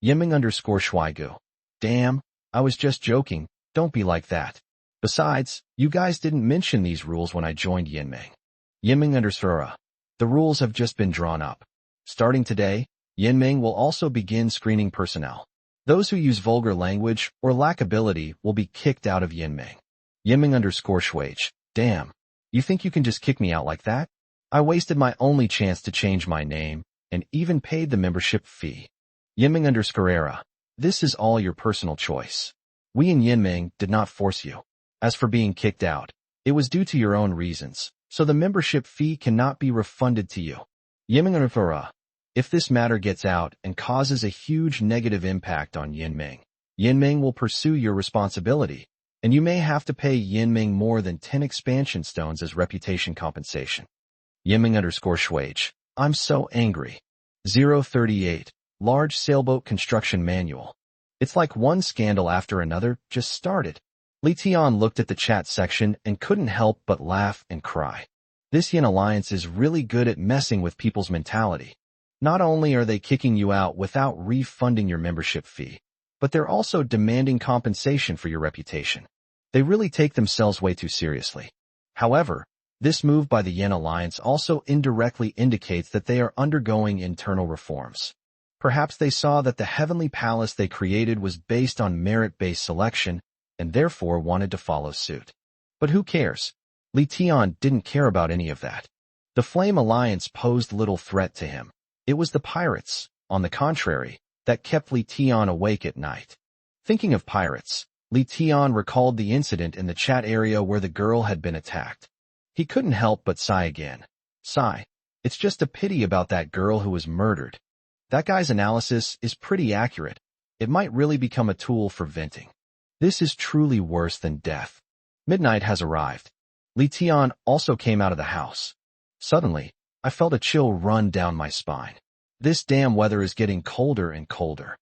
Yiming_Schweigu. Damn, I was just joking, don't be like that. Besides, you guys didn't mention these rules when I joined Yinming. Yinming_Era. The rules have just been drawn up. Starting today, Yinming will also begin screening personnel. Those who use vulgar language or lack ability will be kicked out of Yinming. Yiming_Schwage. Damn. You think you can just kick me out like that? I wasted my only chance to change my name, and even paid the membership fee. Yiming_Era. This is all your personal choice. We in Yinming did not force you. As for being kicked out, it was due to your own reasons, so the membership fee cannot be refunded to you. Yiming_Era. If this matter gets out and causes a huge negative impact on Yinming, Yinming will pursue your responsibility, and you may have to pay Yinming more than 10 expansion stones as reputation compensation. Yiming_Schwage. I'm so angry. 038. Large Sailboat Construction Manual. It's like one scandal after another just started. Li Tian looked at the chat section and couldn't help but laugh and cry. This Yin Alliance is really good at messing with people's mentality. Not only are they kicking you out without refunding your membership fee, but they're also demanding compensation for your reputation. They really take themselves way too seriously. However, this move by the Yin Alliance also indirectly indicates that they are undergoing internal reforms. Perhaps they saw that the heavenly palace they created was based on merit-based selection and therefore wanted to follow suit. But who cares? Li Tian didn't care about any of that. The Flame Alliance posed little threat to him. It was the pirates, on the contrary, that kept Li Tian awake at night. Thinking of pirates, Li Tian recalled the incident in the chat area where the girl had been attacked. He couldn't help but sigh again. Sigh. It's just a pity about that girl who was murdered. That guy's analysis is pretty accurate. It might really become a tool for venting. This is truly worse than death. Midnight has arrived. Li Tian also came out of the house. Suddenly, I felt a chill run down my spine. This damn weather is getting colder and colder.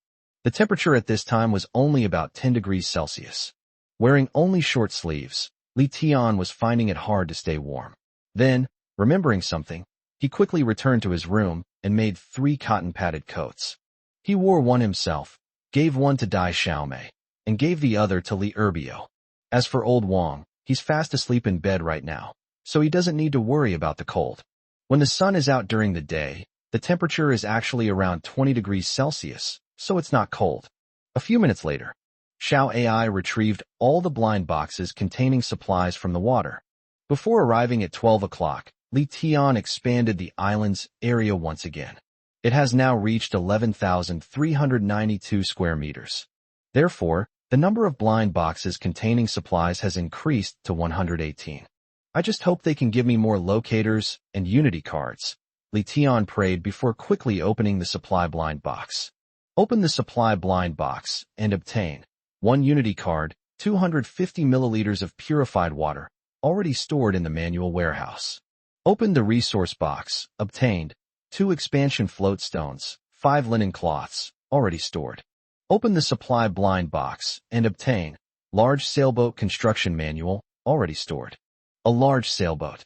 The temperature at this time was only about 10 degrees Celsius. Wearing only short sleeves, Li Tian was finding it hard to stay warm. Then, remembering something, he quickly returned to his room and made 3 cotton-padded coats. He wore one himself, gave one to Dai Xiaomei, and gave the other to Li Erbio. As for old Wang, he's fast asleep in bed right now, so he doesn't need to worry about the cold. When the sun is out during the day, the temperature is actually around 20 degrees Celsius, so it's not cold. A few minutes later, Xiao AI retrieved all the blind boxes containing supplies from the water. Before arriving at 12 o'clock, Li Tian expanded the island's area once again. It has now reached 11,392 square meters. Therefore, the number of blind boxes containing supplies has increased to 118. I just hope they can give me more locators and unity cards. Li Tian prayed before quickly opening the supply blind box. Open the supply blind box and obtain 1 unity card, 250 milliliters of purified water, already stored in the manual warehouse. Open the resource box, obtained 2 expansion float stones, 5 linen cloths, already stored. Open the supply blind box and obtain large sailboat construction manual, already stored. A large sailboat.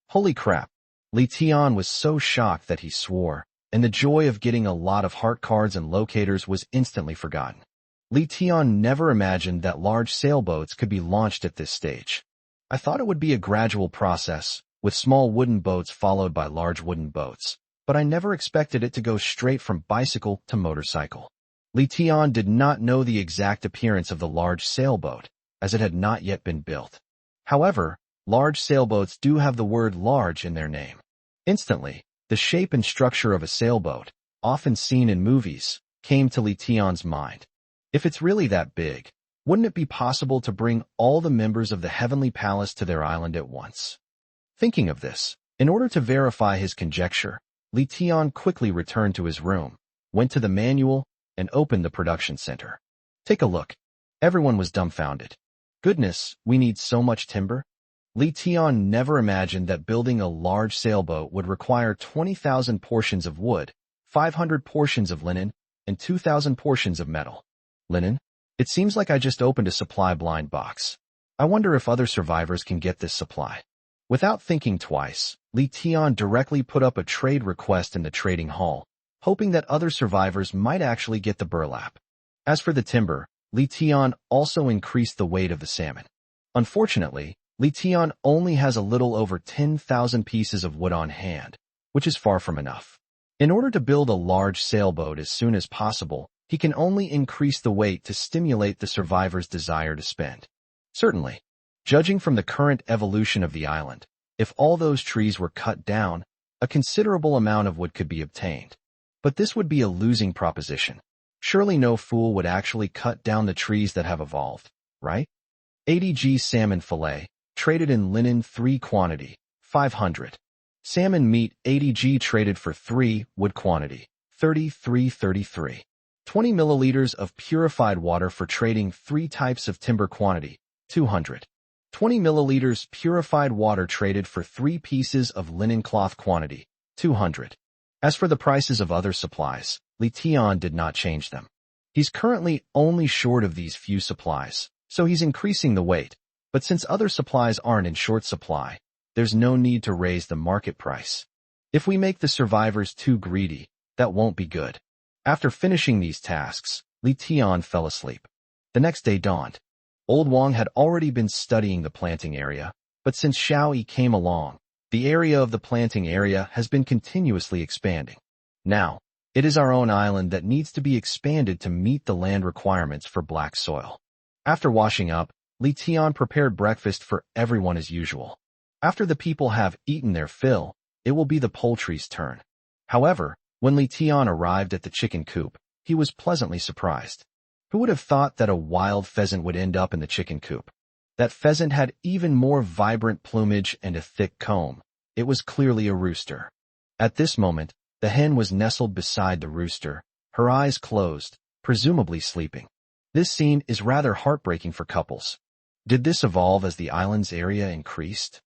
Holy crap. Li Tian was so shocked that he swore, and the joy of getting a lot of heart cards and locators was instantly forgotten. Li Tian never imagined that large sailboats could be launched at this stage. I thought it would be a gradual process, with small wooden boats followed by large wooden boats, but I never expected it to go straight from bicycle to motorcycle. Li Tian did not know the exact appearance of the large sailboat, as it had not yet been built. However, large sailboats do have the word large in their name. Instantly, the shape and structure of a sailboat, often seen in movies, came to Li Tian's mind. If it's really that big, wouldn't it be possible to bring all the members of the Heavenly Palace to their island at once? Thinking of this, in order to verify his conjecture, Li Tian quickly returned to his room, went to the manual, and opened the production center. Take a look. Everyone was dumbfounded. Goodness, we need so much timber? Li Tian never imagined that building a large sailboat would require 20,000 portions of wood, 500 portions of linen, and 2,000 portions of metal. Linen? It seems like I just opened a supply blind box. I wonder if other survivors can get this supply. Without thinking twice, Li Tian directly put up a trade request in the trading hall, hoping that other survivors might actually get the burlap. As for the timber, Li Tian also increased the weight of the salmon. Unfortunately, Li Tian only has a little over 10,000 pieces of wood on hand, which is far from enough. In order to build a large sailboat as soon as possible, he can only increase the weight to stimulate the survivor's desire to spend. Certainly, Judging from the current evolution of the island, if all those trees were cut down, a considerable amount of wood could be obtained. But this would be a losing proposition. Surely no fool would actually cut down the trees that have evolved, right? 80g salmon fillet, traded in linen 3 quantity, 500. Salmon meat 80g traded for 3 wood quantity, 33. 20 milliliters of purified water for trading 3 types of timber quantity, 200. 20 milliliters purified water traded for 3 pieces of linen cloth quantity, 200. As for the prices of other supplies, Li Tian did not change them. He's currently only short of these few supplies, so he's increasing the weight. But since other supplies aren't in short supply, there's no need to raise the market price. If we make the survivors too greedy, that won't be good. After finishing these tasks, Li Tian fell asleep. The next day dawned. Old Wang had already been studying the planting area, but since Xiao Yi came along, the area of the planting area has been continuously expanding. Now, it is our own island that needs to be expanded to meet the land requirements for black soil. After washing up, Li Tian prepared breakfast for everyone as usual. After the people have eaten their fill, it will be the poultry's turn. However, when Li Tian arrived at the chicken coop, he was pleasantly surprised. Who would have thought that a wild pheasant would end up in the chicken coop? That pheasant had even more vibrant plumage and a thick comb. It was clearly a rooster. At this moment, the hen was nestled beside the rooster, her eyes closed, presumably sleeping. This scene is rather heartbreaking for couples. Did this evolve as the island's area increased?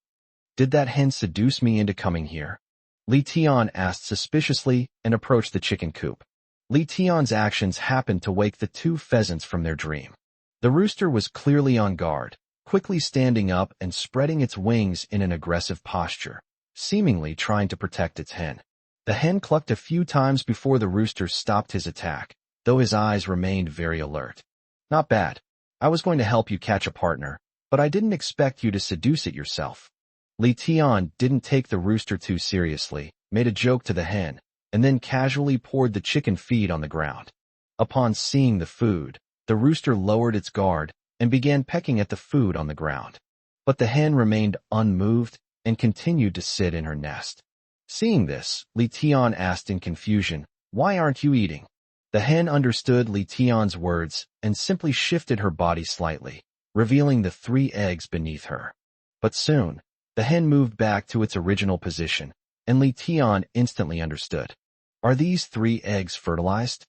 Did that hen seduce me into coming here? Li Tian asked suspiciously and approached the chicken coop. Li Tian's actions happened to wake the 2 pheasants from their dream. The rooster was clearly on guard, quickly standing up and spreading its wings in an aggressive posture, seemingly trying to protect its hen. The hen clucked a few times before the rooster stopped his attack, though his eyes remained very alert. Not bad. I was going to help you catch a partner, but I didn't expect you to seduce it yourself. Li Tian didn't take the rooster too seriously, made a joke to the hen, and then casually poured the chicken feed on the ground. Upon seeing the food, the rooster lowered its guard and began pecking at the food on the ground. But the hen remained unmoved and continued to sit in her nest. Seeing this, Li Tian asked in confusion, "Why aren't you eating?" The hen understood Li Tian's words and simply shifted her body slightly, revealing the 3 eggs beneath her. But soon, the hen moved back to its original position, and Li Tian instantly understood. Are these 3 eggs fertilized?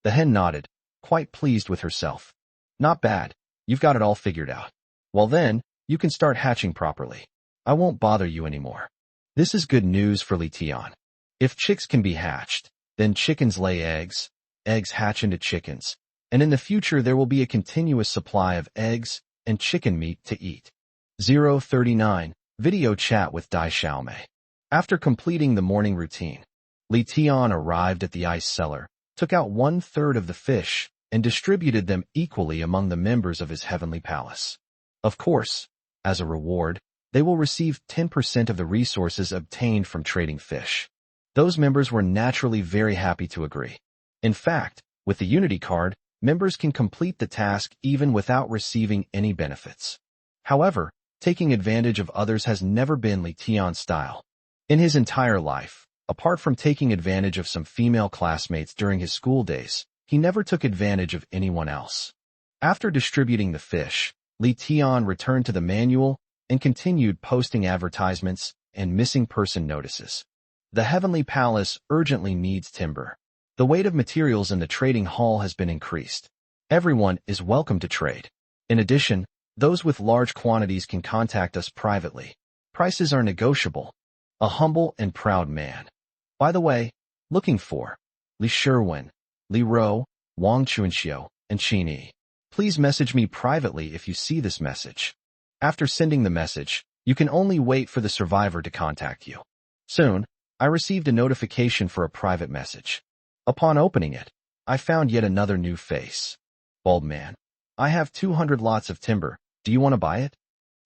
The hen nodded, quite pleased with herself. Not bad, you've got it all figured out. Well then, you can start hatching properly. I won't bother you anymore. This is good news for Li Tian. If chicks can be hatched, then chickens lay eggs, eggs hatch into chickens, and in the future there will be a continuous supply of eggs and chicken meat to eat. 039. Video chat with Dai Xiaomei. After completing the morning routine, Li Tian arrived at the ice cellar, took out 1/3 of the fish, and distributed them equally among the members of his heavenly palace. Of course, as a reward, they will receive 10% of the resources obtained from trading fish. Those members were naturally very happy to agree. In fact, with the Unity card, members can complete the task even without receiving any benefits. However, taking advantage of others has never been Li Tian's style. In his entire life, apart from taking advantage of some female classmates during his school days, he never took advantage of anyone else. After distributing the fish, Li Tian returned to the manual and continued posting advertisements and missing person notices. The Heavenly Palace urgently needs timber. The weight of materials in the trading hall has been increased. Everyone is welcome to trade. In addition, those with large quantities can contact us privately. Prices are negotiable. A humble and proud man. By the way, looking for Li Sherwin, Li Ro, Wang Chuanxiu, and Qin Yi. Please message me privately if you see this message. After sending the message, you can only wait for the survivor to contact you. Soon, I received a notification for a private message. Upon opening it, I found yet another new face. Bald man. I have 200 lots of timber. Do you want to buy it?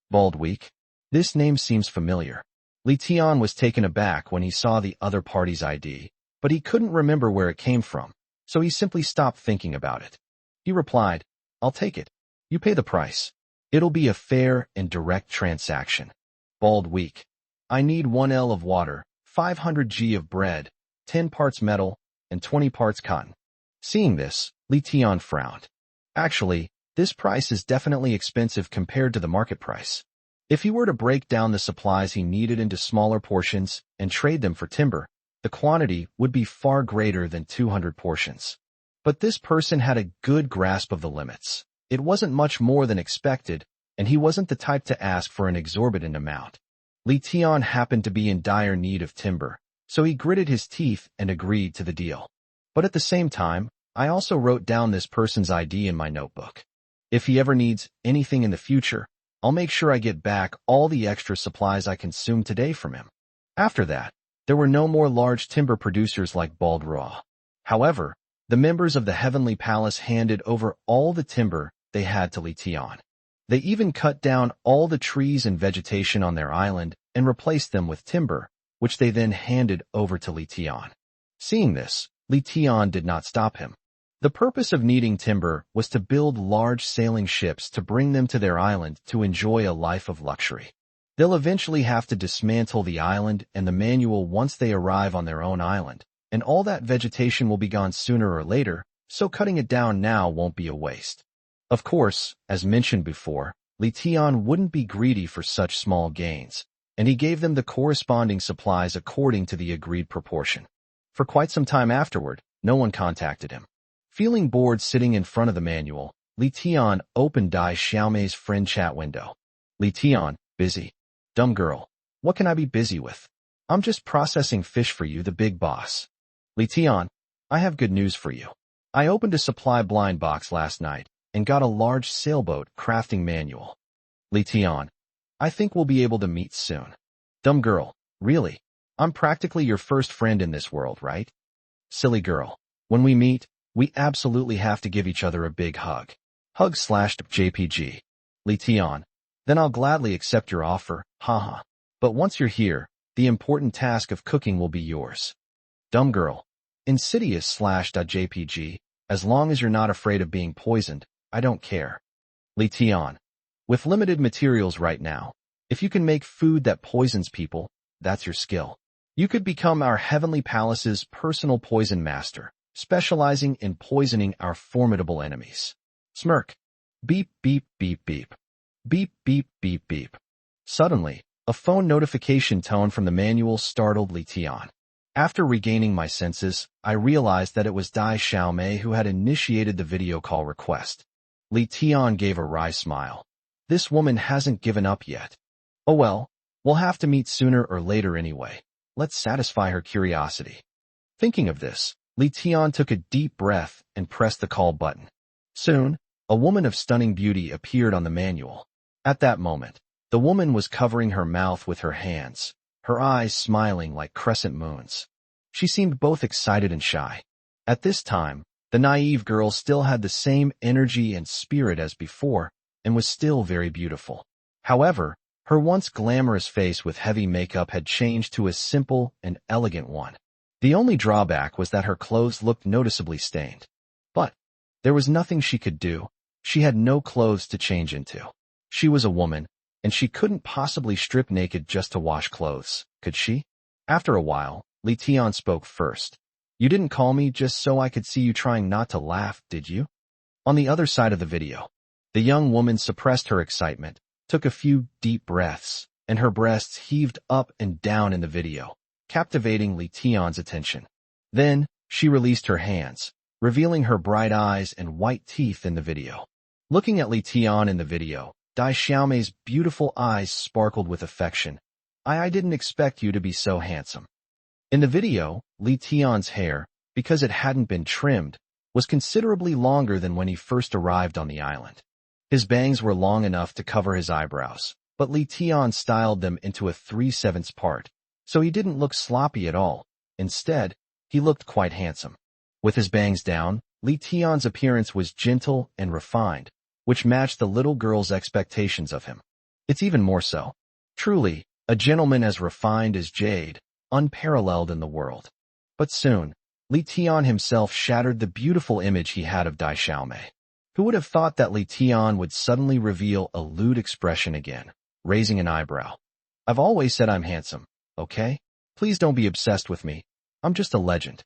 Bald Week. This name seems familiar. Li Tian was taken aback when he saw the other party's ID, but he couldn't remember where it came from, so he simply stopped thinking about it. He replied, I'll take it. You pay the price. It'll be a fair and direct transaction. Bald week. I need 1 L of water, 500 g of bread, 10 parts metal, and 20 parts cotton. Seeing this, Li Tian frowned. Actually, this price is definitely expensive compared to the market price. If he were to break down the supplies he needed into smaller portions and trade them for timber, the quantity would be far greater than 200 portions. But this person had a good grasp of the limits. It wasn't much more than expected, and he wasn't the type to ask for an exorbitant amount. Li Tian happened to be in dire need of timber, so he gritted his teeth and agreed to the deal. But at the same time, I also wrote down this person's ID in my notebook. If he ever needs anything in the future, I'll make sure I get back all the extra supplies I consumed today from him. After that, there were no more large timber producers like Bald Raw. However, the members of the Heavenly Palace handed over all the timber they had to Li Tian. They even cut down all the trees and vegetation on their island and replaced them with timber, which they then handed over to Li Tian. Seeing this, Li Tian did not stop him. The purpose of needing timber was to build large sailing ships to bring them to their island to enjoy a life of luxury. They'll eventually have to dismantle the island and the manual once they arrive on their own island, and all that vegetation will be gone sooner or later, so cutting it down now won't be a waste. Of course, as mentioned before, Li Tian wouldn't be greedy for such small gains, and he gave them the corresponding supplies according to the agreed proportion. For quite some time afterward, no one contacted him. Feeling bored sitting in front of the manual, Li Tian opened Dai Xiaomei's friend chat window. Li Tian, busy. Dumb girl. What can I be busy with? I'm just processing fish for you, the big boss. Li Tian, I have good news for you. I opened a supply blind box last night and got a large sailboat crafting manual. Li Tian, I think we'll be able to meet soon. Dumb girl, really? I'm practically your first friend in this world, right? Silly girl. When we meet, we absolutely have to give each other a big hug. Hug/JPG. Li Tian. Then I'll gladly accept your offer, haha. But once you're here, the important task of cooking will be yours. Dumb girl. Insidious/.jpg. As long as you're not afraid of being poisoned, I don't care. Li Tian. With limited materials right now, if you can make food that poisons people, that's your skill. You could become our Heavenly Palace's personal poison master, specializing in poisoning our formidable enemies. Smirk. Beep, beep, beep, beep. Beep, beep, beep, beep. Suddenly, a phone notification tone from the manual startled Li Tian. After regaining my senses, I realized that it was Dai Xiaomei who had initiated the video call request. Li Tian gave a wry smile. This woman hasn't given up yet. Oh well, we'll have to meet sooner or later anyway. Let's satisfy her curiosity. Thinking of this, Li Tian took a deep breath and pressed the call button. Soon, a woman of stunning beauty appeared on the manual. At that moment, the woman was covering her mouth with her hands, her eyes smiling like crescent moons. She seemed both excited and shy. At this time, the naive girl still had the same energy and spirit as before, and was still very beautiful. However, her once glamorous face with heavy makeup had changed to a simple and elegant one. The only drawback was that her clothes looked noticeably stained. But there was nothing she could do. She had no clothes to change into. She was a woman, and she couldn't possibly strip naked just to wash clothes, could she? After a while, Li Tian spoke first. You didn't call me just so I could see you trying not to laugh, did you? On the other side of the video, the young woman suppressed her excitement, took a few deep breaths, and her breasts heaved up and down in the video, captivating Li Tian's attention. Then, she released her hands, revealing her bright eyes and white teeth in the video. Looking at Li Tian in the video, Dai Xiaomei's beautiful eyes sparkled with affection. I didn't expect you to be so handsome. In the video, Li Tian's hair, because it hadn't been trimmed, was considerably longer than when he first arrived on the island. His bangs were long enough to cover his eyebrows, but Li Tian styled them into a 3/7 part, so he didn't look sloppy at all. Instead, he looked quite handsome. With his bangs down, Li Tian's appearance was gentle and refined, which matched the little girl's expectations of him. It's even more so. Truly, a gentleman as refined as jade, unparalleled in the world. But soon, Li Tian himself shattered the beautiful image he had of Dai Xiaomei. Who would have thought that Li Tian would suddenly reveal a lewd expression again, raising an eyebrow? I've always said I'm handsome, okay? Please don't be obsessed with me. I'm just a legend.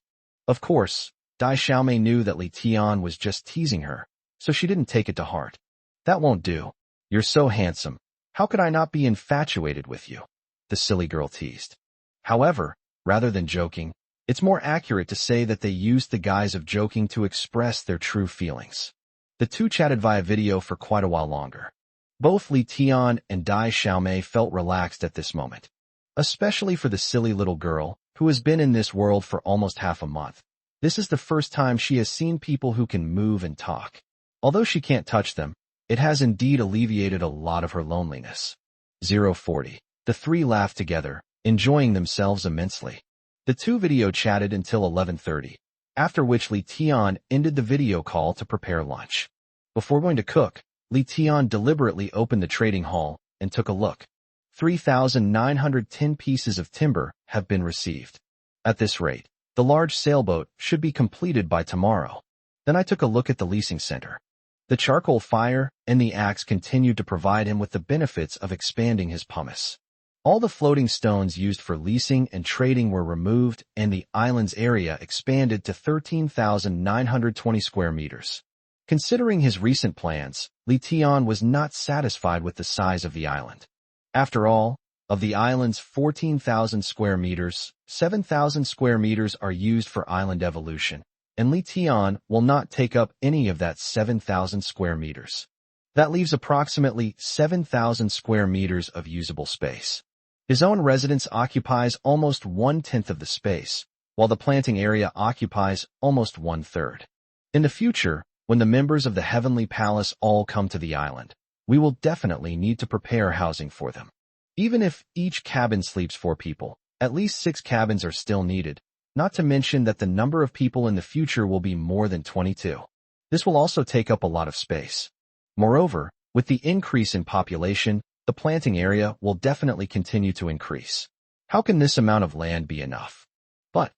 Of course, Dai Xiaomei knew that Li Tian was just teasing her, so she didn't take it to heart. That won't do. You're so handsome. How could I not be infatuated with you? The silly girl teased. However, rather than joking, it's more accurate to say that they used the guise of joking to express their true feelings. The two chatted via video for quite a while longer. Both Li Tian and Dai Xiaomei felt relaxed at this moment, especially for the silly little girl who has been in this world for almost half a month. This is the first time she has seen people who can move and talk. Although she can't touch them, it has indeed alleviated a lot of her loneliness. 040. The three laughed together, enjoying themselves immensely. The two video chatted until 11:30, after which Li Tian ended the video call to prepare lunch. Before going to cook, Li Tian deliberately opened the trading hall and took a look. 3,910 pieces of timber have been received. At this rate, the large sailboat should be completed by tomorrow. Then I took a look at the leasing center. The charcoal fire and the axe continued to provide him with the benefits of expanding his pumice. All the floating stones used for leasing and trading were removed, and the island's area expanded to 13,920 square meters. Considering his recent plans, Li Tian was not satisfied with the size of the island. After all, of the island's 14,000 square meters, 7,000 square meters are used for island evolution, and Li Tian will not take up any of that 7,000 square meters. That leaves approximately 7,000 square meters of usable space. His own residence occupies almost 1/10 of the space, while the planting area occupies almost 1/3. In the future, when the members of the Heavenly Palace all come to the island, we will definitely need to prepare housing for them. Even if each cabin sleeps 4 people, at least 6 cabins are still needed, not to mention that the number of people in the future will be more than 22. This will also take up a lot of space. Moreover, with the increase in population, the planting area will definitely continue to increase. How can this amount of land be enough? But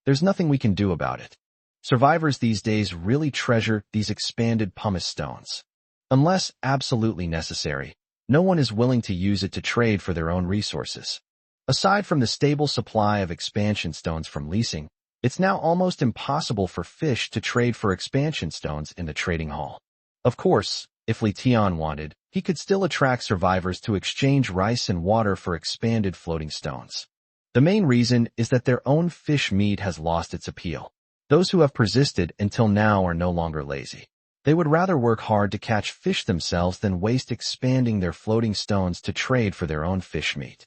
there's nothing we can do about it. Survivors these days really treasure these expanded pumice stones. Unless absolutely necessary, no one is willing to use it to trade for their own resources. Aside from the stable supply of expansion stones from leasing, it's now almost impossible for fish to trade for expansion stones in the trading hall. Of course, if Li Tian wanted, he could still attract survivors to exchange rice and water for expanded floating stones. The main reason is that their own fish meat has lost its appeal. Those who have persisted until now are no longer lazy. They would rather work hard to catch fish themselves than waste expanding their floating stones to trade for their own fish meat.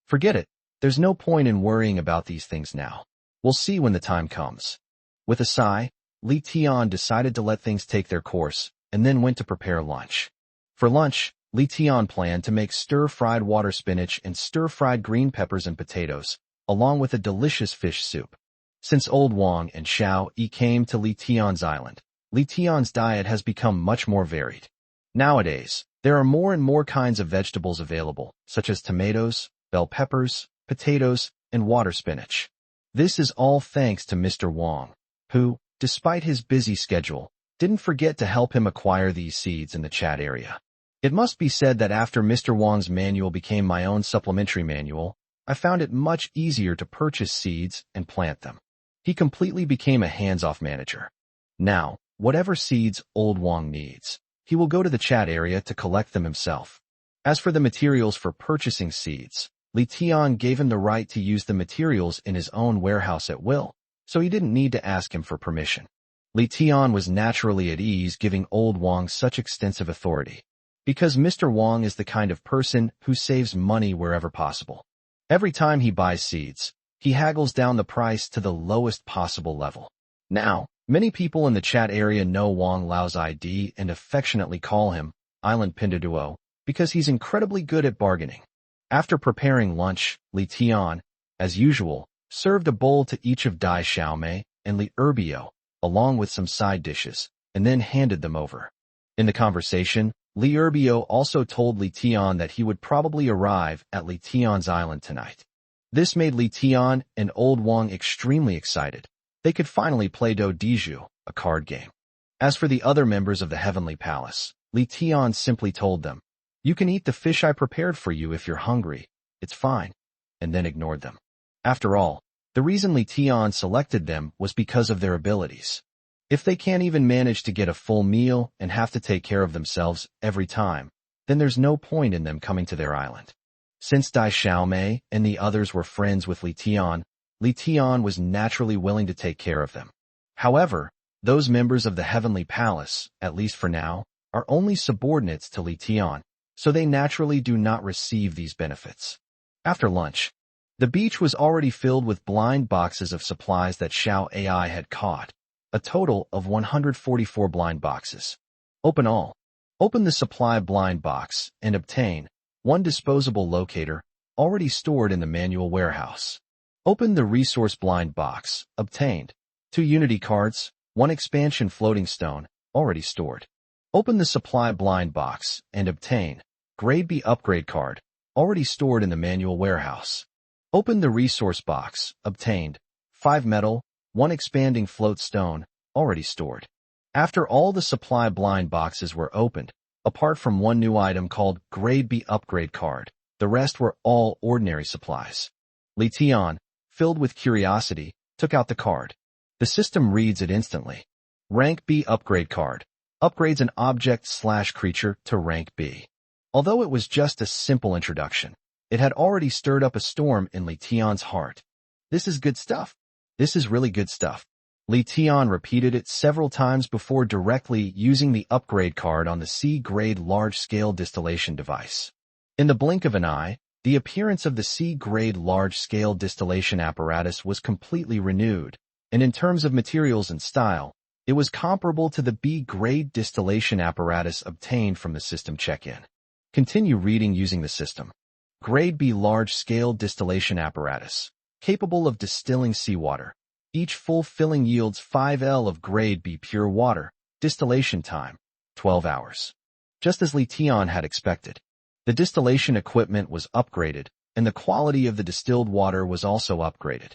Forget it. There's no point in worrying about these things now. We'll see when the time comes. With a sigh, Li Tian decided to let things take their course and then went to prepare lunch. For lunch, Li Tian planned to make stir-fried water spinach and stir-fried green peppers and potatoes, along with a delicious fish soup. Since Old Wang and Xiao Yi came to Li Tian's island, Li Tian's diet has become much more varied. Nowadays, there are more and more kinds of vegetables available, such as tomatoes, bell peppers, potatoes, and water spinach. This is all thanks to Mr. Wang, who, despite his busy schedule, didn't forget to help him acquire these seeds in the chat area. It must be said that after Mr. Wang's manual became my own supplementary manual, I found it much easier to purchase seeds and plant them. He completely became a hands-off manager. Now, whatever seeds Old Wang needs, he will go to the chat area to collect them himself. As for the materials for purchasing seeds, Li Tian gave him the right to use the materials in his own warehouse at will, so he didn't need to ask him for permission. Li Tian was naturally at ease giving Old Wang such extensive authority, because Mr. Wang is the kind of person who saves money wherever possible. Every time he buys seeds, he haggles down the price to the lowest possible level. Now, many people in the chat area know Wang Lao's ID and affectionately call him Island Pinduoduo because he's incredibly good at bargaining. After preparing lunch, Li Tian, as usual, served a bowl to each of Dai Xiaomei and Li Erbio, along with some side dishes, and then handed them over. In the conversation, Li Erbio also told Li Tian that he would probably arrive at Li Tian's island tonight. This made Li Tian and Old Wang extremely excited. They could finally play Do Diju, a card game. As for the other members of the Heavenly Palace, Li Tian simply told them, "You can eat the fish I prepared for you if you're hungry. It's fine," and then ignored them. After all, the reason Li Tian selected them was because of their abilities. If they can't even manage to get a full meal and have to take care of themselves every time, then there's no point in them coming to their island. Since Dai Xiaomei and the others were friends with Li Tian was naturally willing to take care of them. However, those members of the Heavenly Palace, at least for now, are only subordinates to Li Tian, so they naturally do not receive these benefits. After lunch, the beach was already filled with blind boxes of supplies that Xiao AI had caught, a total of 144 blind boxes. Open all. Open the supply blind box and obtain one disposable locator already stored in the manual warehouse. Open the resource blind box, obtained 2 unity cards, 1 expansion floating stone, already stored. Open the supply blind box and obtain grade B upgrade card, already stored in the manual warehouse. Open the resource box, obtained 5 metal, 1 expanding float stone, already stored. After all the supply blind boxes were opened, apart from one new item called grade B upgrade card, the rest were all ordinary supplies. Li Tian, filled with curiosity, took out the card. The system reads it instantly. Rank B upgrade card. Upgrades an object/creature to rank B. Although it was just a simple introduction, it had already stirred up a storm in Li Tian's heart. This is good stuff. This is really good stuff. Li Tian repeated it several times before directly using the upgrade card on the C-grade large-scale distillation device. In the blink of an eye, the appearance of the C-grade large-scale distillation apparatus was completely renewed, and in terms of materials and style, it was comparable to the B-grade distillation apparatus obtained from the system check-in. Continue reading using the system. Grade B large-scale distillation apparatus, capable of distilling seawater. Each full filling yields 5 L of grade B pure water. Distillation time, 12 hours. Just as Li Tian had expected, the distillation equipment was upgraded, and the quality of the distilled water was also upgraded.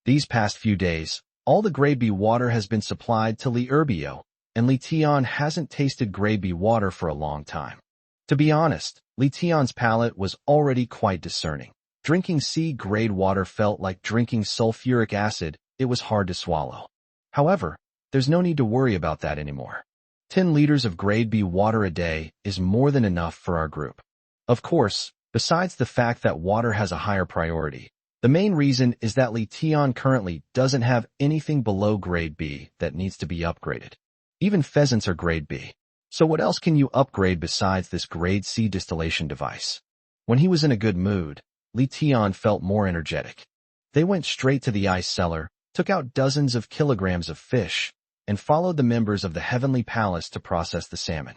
These past few days, all the grade B water has been supplied to Li Erbio, and Li Tian hasn't tasted grade B water for a long time. To be honest, Li Tian's palate was already quite discerning. Drinking C-grade water felt like drinking sulfuric acid. It was hard to swallow. However, there's no need to worry about that anymore. 10 liters of grade B water a day is more than enough for our group. Of course, besides the fact that water has a higher priority, the main reason is that Li Tian currently doesn't have anything below grade B that needs to be upgraded. Even pheasants are grade B. So what else can you upgrade besides this grade C distillation device? When he was in a good mood, Li Tian felt more energetic. They went straight to the ice cellar, took out dozens of kilograms of fish, and followed the members of the Heavenly Palace to process the salmon.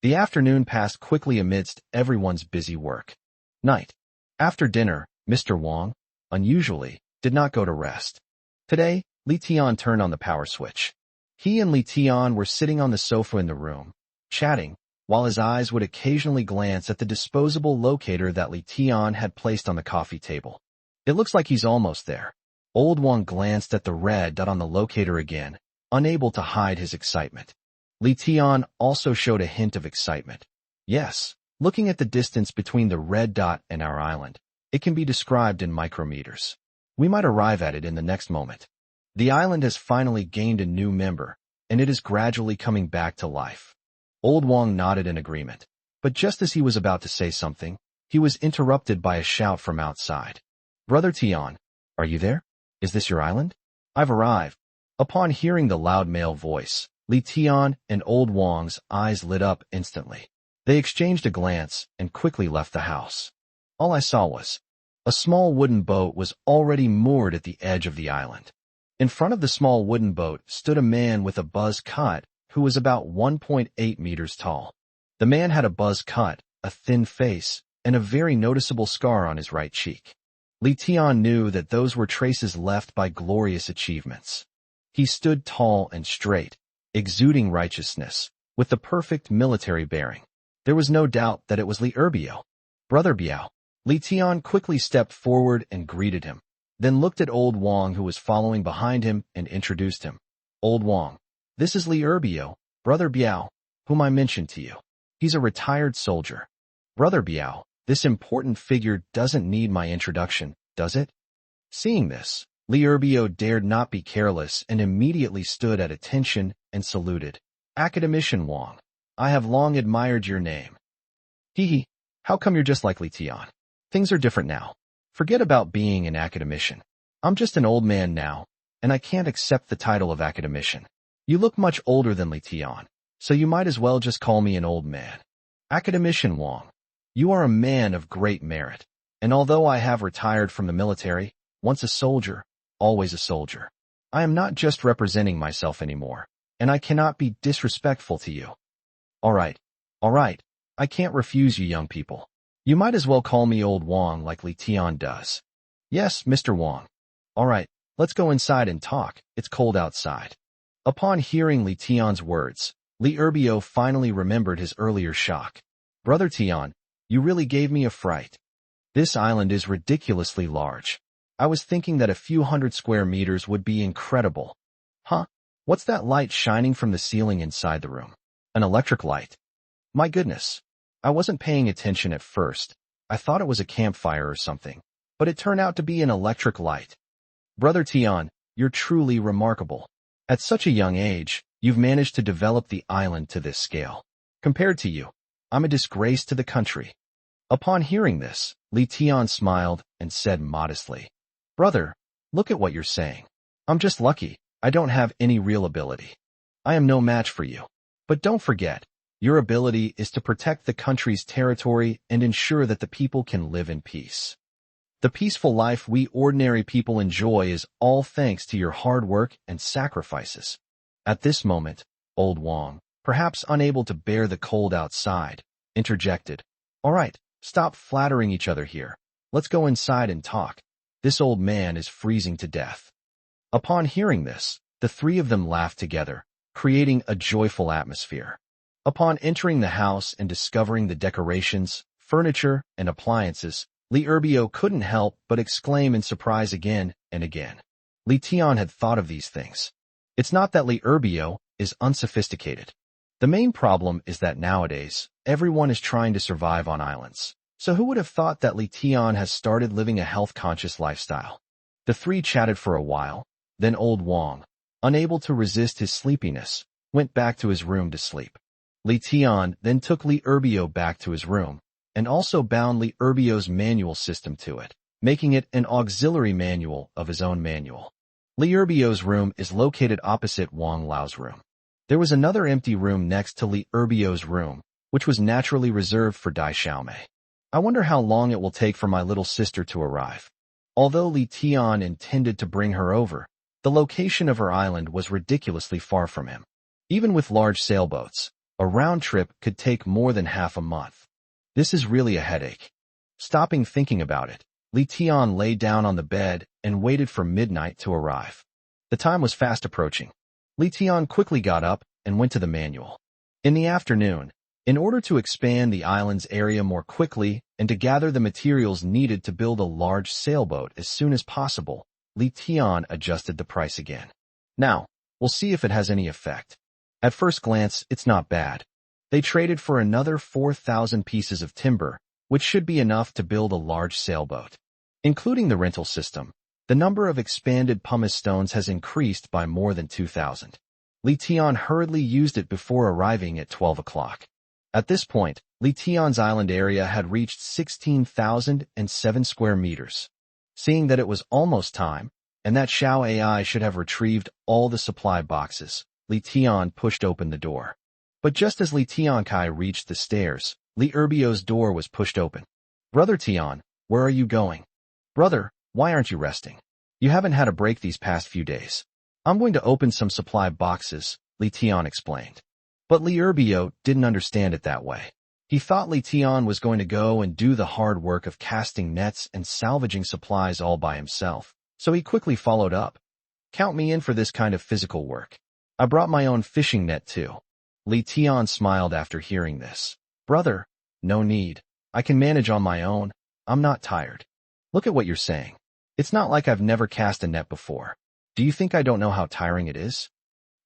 The afternoon passed quickly amidst everyone's busy work. Night. After dinner, Mr. Wang, unusually, did not go to rest. Today, Li Tian turned on the power switch. He and Li Tian were sitting on the sofa in the room, chatting, while his eyes would occasionally glance at the disposable locator that Li Tian had placed on the coffee table. It looks like he's almost there. Old Wang glanced at the red dot on the locator again, unable to hide his excitement. Li Tian also showed a hint of excitement. Yes, looking at the distance between the red dot and our island, it can be described in micrometers. We might arrive at it in the next moment. The island has finally gained a new member, and it is gradually coming back to life. Old Wang nodded in agreement, but just as he was about to say something, he was interrupted by a shout from outside. "Brother Tian, are you there? Is this your island? I've arrived." Upon hearing the loud male voice, Li Tian and Old Wang's eyes lit up instantly. They exchanged a glance and quickly left the house. All I saw was a small wooden boat was already moored at the edge of the island. In front of the small wooden boat stood a man with a buzz cut who was about 1.8 meters tall. The man had a buzz cut, a thin face, and a very noticeable scar on his right cheek. Li Tian knew that those were traces left by glorious achievements. He stood tall and straight, exuding righteousness, with the perfect military bearing. There was no doubt that it was Li Erbio. "Brother Biao." Li Tian quickly stepped forward and greeted him, then looked at Old Wang who was following behind him and introduced him. "Old Wang, this is Li Erbio, Brother Biao, whom I mentioned to you. He's a retired soldier. Brother Biao, this important figure doesn't need my introduction, does it? Seeing this, Li Erbio dared not be careless and immediately stood at attention and saluted. Academician Wang, I have long admired your name. Hee, how come you're just like Li Tian? Things are different now. Forget about being an academician. I'm just an old man now, and I can't accept the title of academician. You look much older than Li Tian, so you might as well just call me an old man. Academician Wang, you are a man of great merit, and although I have retired from the military, once a soldier, always a soldier, I am not just representing myself anymore, and I cannot be disrespectful to you. All right, I can't refuse you young people. You might as well call me Old Wang like Li Tian does. Yes, Mr. Wang. All right, let's go inside and talk. It's cold outside. Upon hearing Li Tian's words, Li Erbio finally remembered his earlier shock. Brother Tian, you really gave me a fright. This island is ridiculously large. I was thinking that a few hundred square meters would be incredible. Huh? What's that light shining from the ceiling inside the room? An electric light. My goodness. I wasn't paying attention at first. I thought it was a campfire or something, but it turned out to be an electric light. Brother Tian, you're truly remarkable. At such a young age, you've managed to develop the island to this scale. Compared to you, I'm a disgrace to the country. Upon hearing this, Li Tian smiled and said modestly, Brother, look at what you're saying. I'm just lucky. I don't have any real ability. I am no match for you. But don't forget, your ability is to protect the country's territory and ensure that the people can live in peace. The peaceful life we ordinary people enjoy is all thanks to your hard work and sacrifices. At this moment, Old Wang, perhaps unable to bear the cold outside, interjected, All right, stop flattering each other here. Let's go inside and talk. This old man is freezing to death. Upon hearing this, the three of them laughed together, creating a joyful atmosphere. Upon entering the house and discovering the decorations, furniture, and appliances, Li Erbio couldn't help but exclaim in surprise again and again. Li Tian had thought of these things. It's not that Li Erbio is unsophisticated. The main problem is that nowadays, everyone is trying to survive on islands. So who would have thought that Li Tian has started living a health-conscious lifestyle? The three chatted for a while, then Old Wang, unable to resist his sleepiness, went back to his room to sleep. Li Tian then took Li Erbio back to his room, and also bound Li Erbio's manual system to it, making it an auxiliary manual of his own manual. Li Erbio's room is located opposite Wang Lao's room. There was another empty room next to Li Erbio's room, which was naturally reserved for Dai Xiaomei. I wonder how long it will take for my little sister to arrive. Although Li Tian intended to bring her over, the location of her island was ridiculously far from him. Even with large sailboats, a round trip could take more than half a month. This is really a headache. Stopping thinking about it, Li Tian lay down on the bed and waited for midnight to arrive. The time was fast approaching. Li Tian quickly got up and went to the manual. In the afternoon, in order to expand the island's area more quickly and to gather the materials needed to build a large sailboat as soon as possible, Li Tian adjusted the price again. Now, we'll see if it has any effect. At first glance, it's not bad. They traded for another 4,000 pieces of timber, which should be enough to build a large sailboat. Including the rental system, the number of expanded pumice stones has increased by more than 2,000. Li Tian hurriedly used it before arriving at 12 o'clock. At this point, Li Tian's island area had reached 16,007 square meters. Seeing that it was almost time, and that Xiao AI should have retrieved all the supply boxes, Li Tian pushed open the door. But just as Li Tiankai reached the stairs, Li Erbio's door was pushed open. Brother Tian, where are you going? Brother, why aren't you resting? You haven't had a break these past few days. I'm going to open some supply boxes, Li Tian explained. But Li Erbio didn't understand it that way. He thought Li Tian was going to go and do the hard work of casting nets and salvaging supplies all by himself, so he quickly followed up. Count me in for this kind of physical work. I brought my own fishing net too. Li Tian smiled after hearing this. Brother, no need. I can manage on my own. I'm not tired. Look at what you're saying. It's not like I've never cast a net before. Do you think I don't know how tiring it is?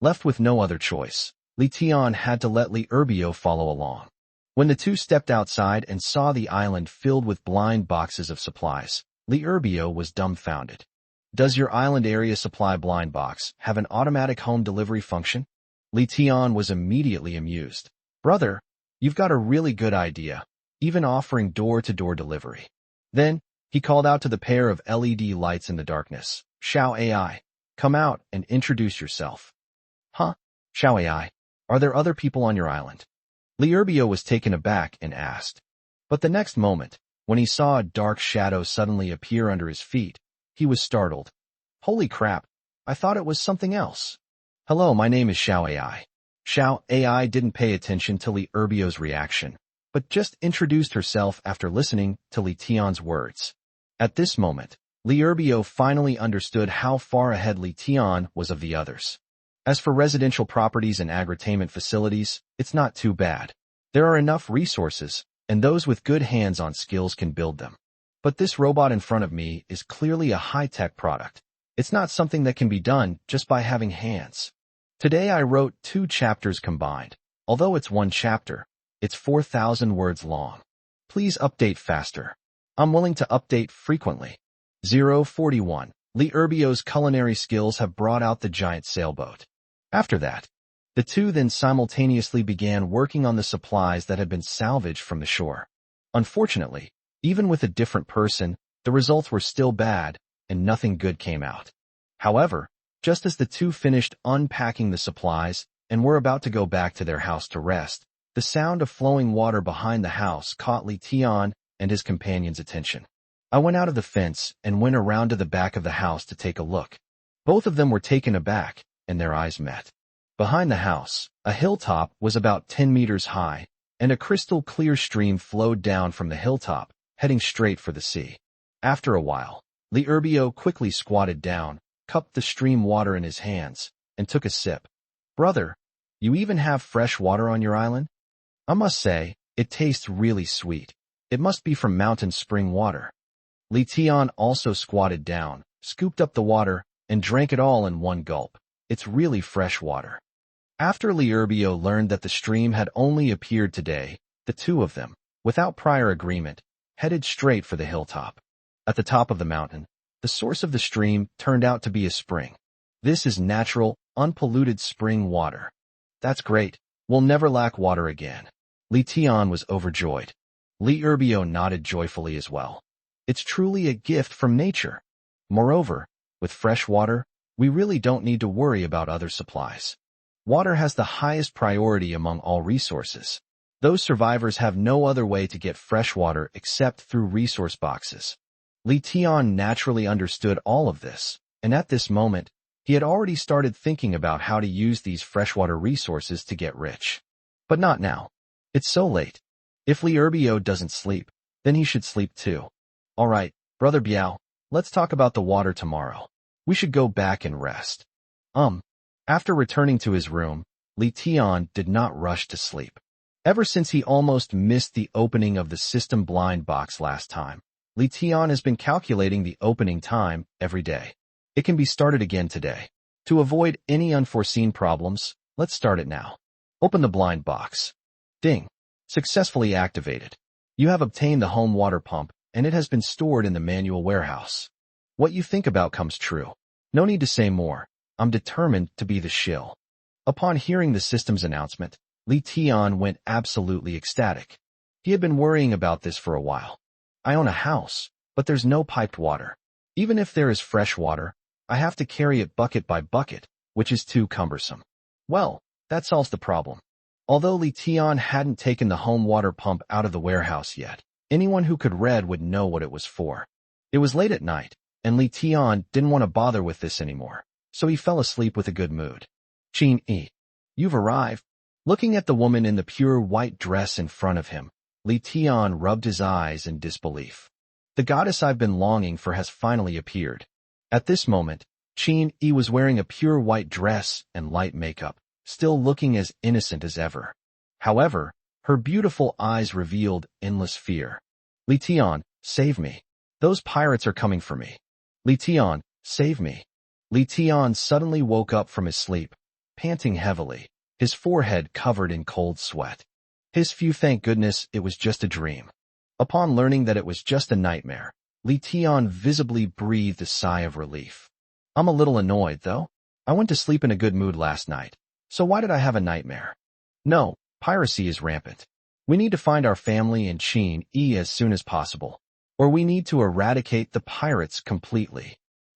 Left with no other choice, Li Tian had to let Li Erbio follow along. When the two stepped outside and saw the island filled with blind boxes of supplies, Li Erbio was dumbfounded. Does your island area supply blind box have an automatic home delivery function? Li Tian was immediately amused. Brother, you've got a really good idea, even offering door-to-door delivery. Then, he called out to the pair of LED lights in the darkness. Xiao AI, come out and introduce yourself. Huh? Xiao AI, are there other people on your island? Li Erbio was taken aback and asked. But the next moment, when he saw a dark shadow suddenly appear under his feet, he was startled. Holy crap, I thought it was something else. Hello, my name is Xiao AI. Xiao AI didn't pay attention to Li Erbio's reaction, but just introduced herself after listening to Li Tian's words. At this moment, Li Erbio finally understood how far ahead Li Tian was of the others. As for residential properties and agritainment facilities, it's not too bad. There are enough resources, and those with good hands-on skills can build them. But this robot in front of me is clearly a high-tech product. It's not something that can be done just by having hands. Today I wrote 2 chapters combined. Although it's 1 chapter, it's 4,000 words long. Please update faster. I'm willing to update frequently. 041. Li Erbio's culinary skills have brought out the giant sailboat. After that, the two then simultaneously began working on the supplies that had been salvaged from the shore. Unfortunately, even with a different person, the results were still bad, and nothing good came out. However, just as the two finished unpacking the supplies and were about to go back to their house to rest, the sound of flowing water behind the house caught Li Tian and his companion's attention. I went out of the fence and went around to the back of the house to take a look. Both of them were taken aback, and their eyes met. Behind the house, a hilltop was about 10 meters high, and a crystal-clear stream flowed down from the hilltop, heading straight for the sea. After a while, Li Erbio quickly squatted down, cupped the stream water in his hands, and took a sip. Brother, you even have fresh water on your island? I must say, it tastes really sweet. It must be from mountain spring water. Li Tian also squatted down, scooped up the water, and drank it all in one gulp. It's really fresh water. After Li Erbio learned that the stream had only appeared today, the two of them, without prior agreement, headed straight for the hilltop. At the top of the mountain, the source of the stream turned out to be a spring. This is natural, unpolluted spring water. That's great. We'll never lack water again. Li Tian was overjoyed. Li Erbio nodded joyfully as well. It's truly a gift from nature. Moreover, with fresh water, we really don't need to worry about other supplies. Water has the highest priority among all resources. Those survivors have no other way to get fresh water except through resource boxes. Li Tian naturally understood all of this, and at this moment, he had already started thinking about how to use these freshwater resources to get rich. But not now. It's so late. If Li Erbio doesn't sleep, then he should sleep too. All right, Brother Biao, let's talk about the water tomorrow. We should go back and rest. After returning to his room, Li Tian did not rush to sleep. Ever since he almost missed the opening of the system blind box last time, Li Tian has been calculating the opening time every day. It can be started again today. To avoid any unforeseen problems, let's start it now. Open the blind box. Ding. Successfully activated. You have obtained the home water pump, and it has been stored in the manual warehouse. What you think about comes true. No need to say more. I'm determined to be the shill. Upon hearing the system's announcement, Li Tian went absolutely ecstatic. He had been worrying about this for a while. I own a house, but there's no piped water. Even if there is fresh water, I have to carry it bucket by bucket, which is too cumbersome. Well, that solves the problem. Although Li Tian hadn't taken the home water pump out of the warehouse yet, anyone who could read would know what it was for. It was late at night, and Li Tian didn't want to bother with this anymore, so he fell asleep with a good mood. Qin Yi, you've arrived. Looking at the woman in the pure white dress in front of him, Li Tian rubbed his eyes in disbelief. The goddess I've been longing for has finally appeared. At this moment, Qin Yi was wearing a pure white dress and light makeup, still looking as innocent as ever. However, her beautiful eyes revealed endless fear. Li Tian, save me. Those pirates are coming for me. Li Tian, save me. Li Tian suddenly woke up from his sleep, panting heavily, his forehead covered in cold sweat. His phew, thank goodness it was just a dream. Upon learning that it was just a nightmare, Li Tian visibly breathed a sigh of relief. I'm a little annoyed, though. I went to sleep in a good mood last night, so why did I have a nightmare? No, piracy is rampant. We need to find our family in Qin as soon as possible, or we need to eradicate the pirates completely.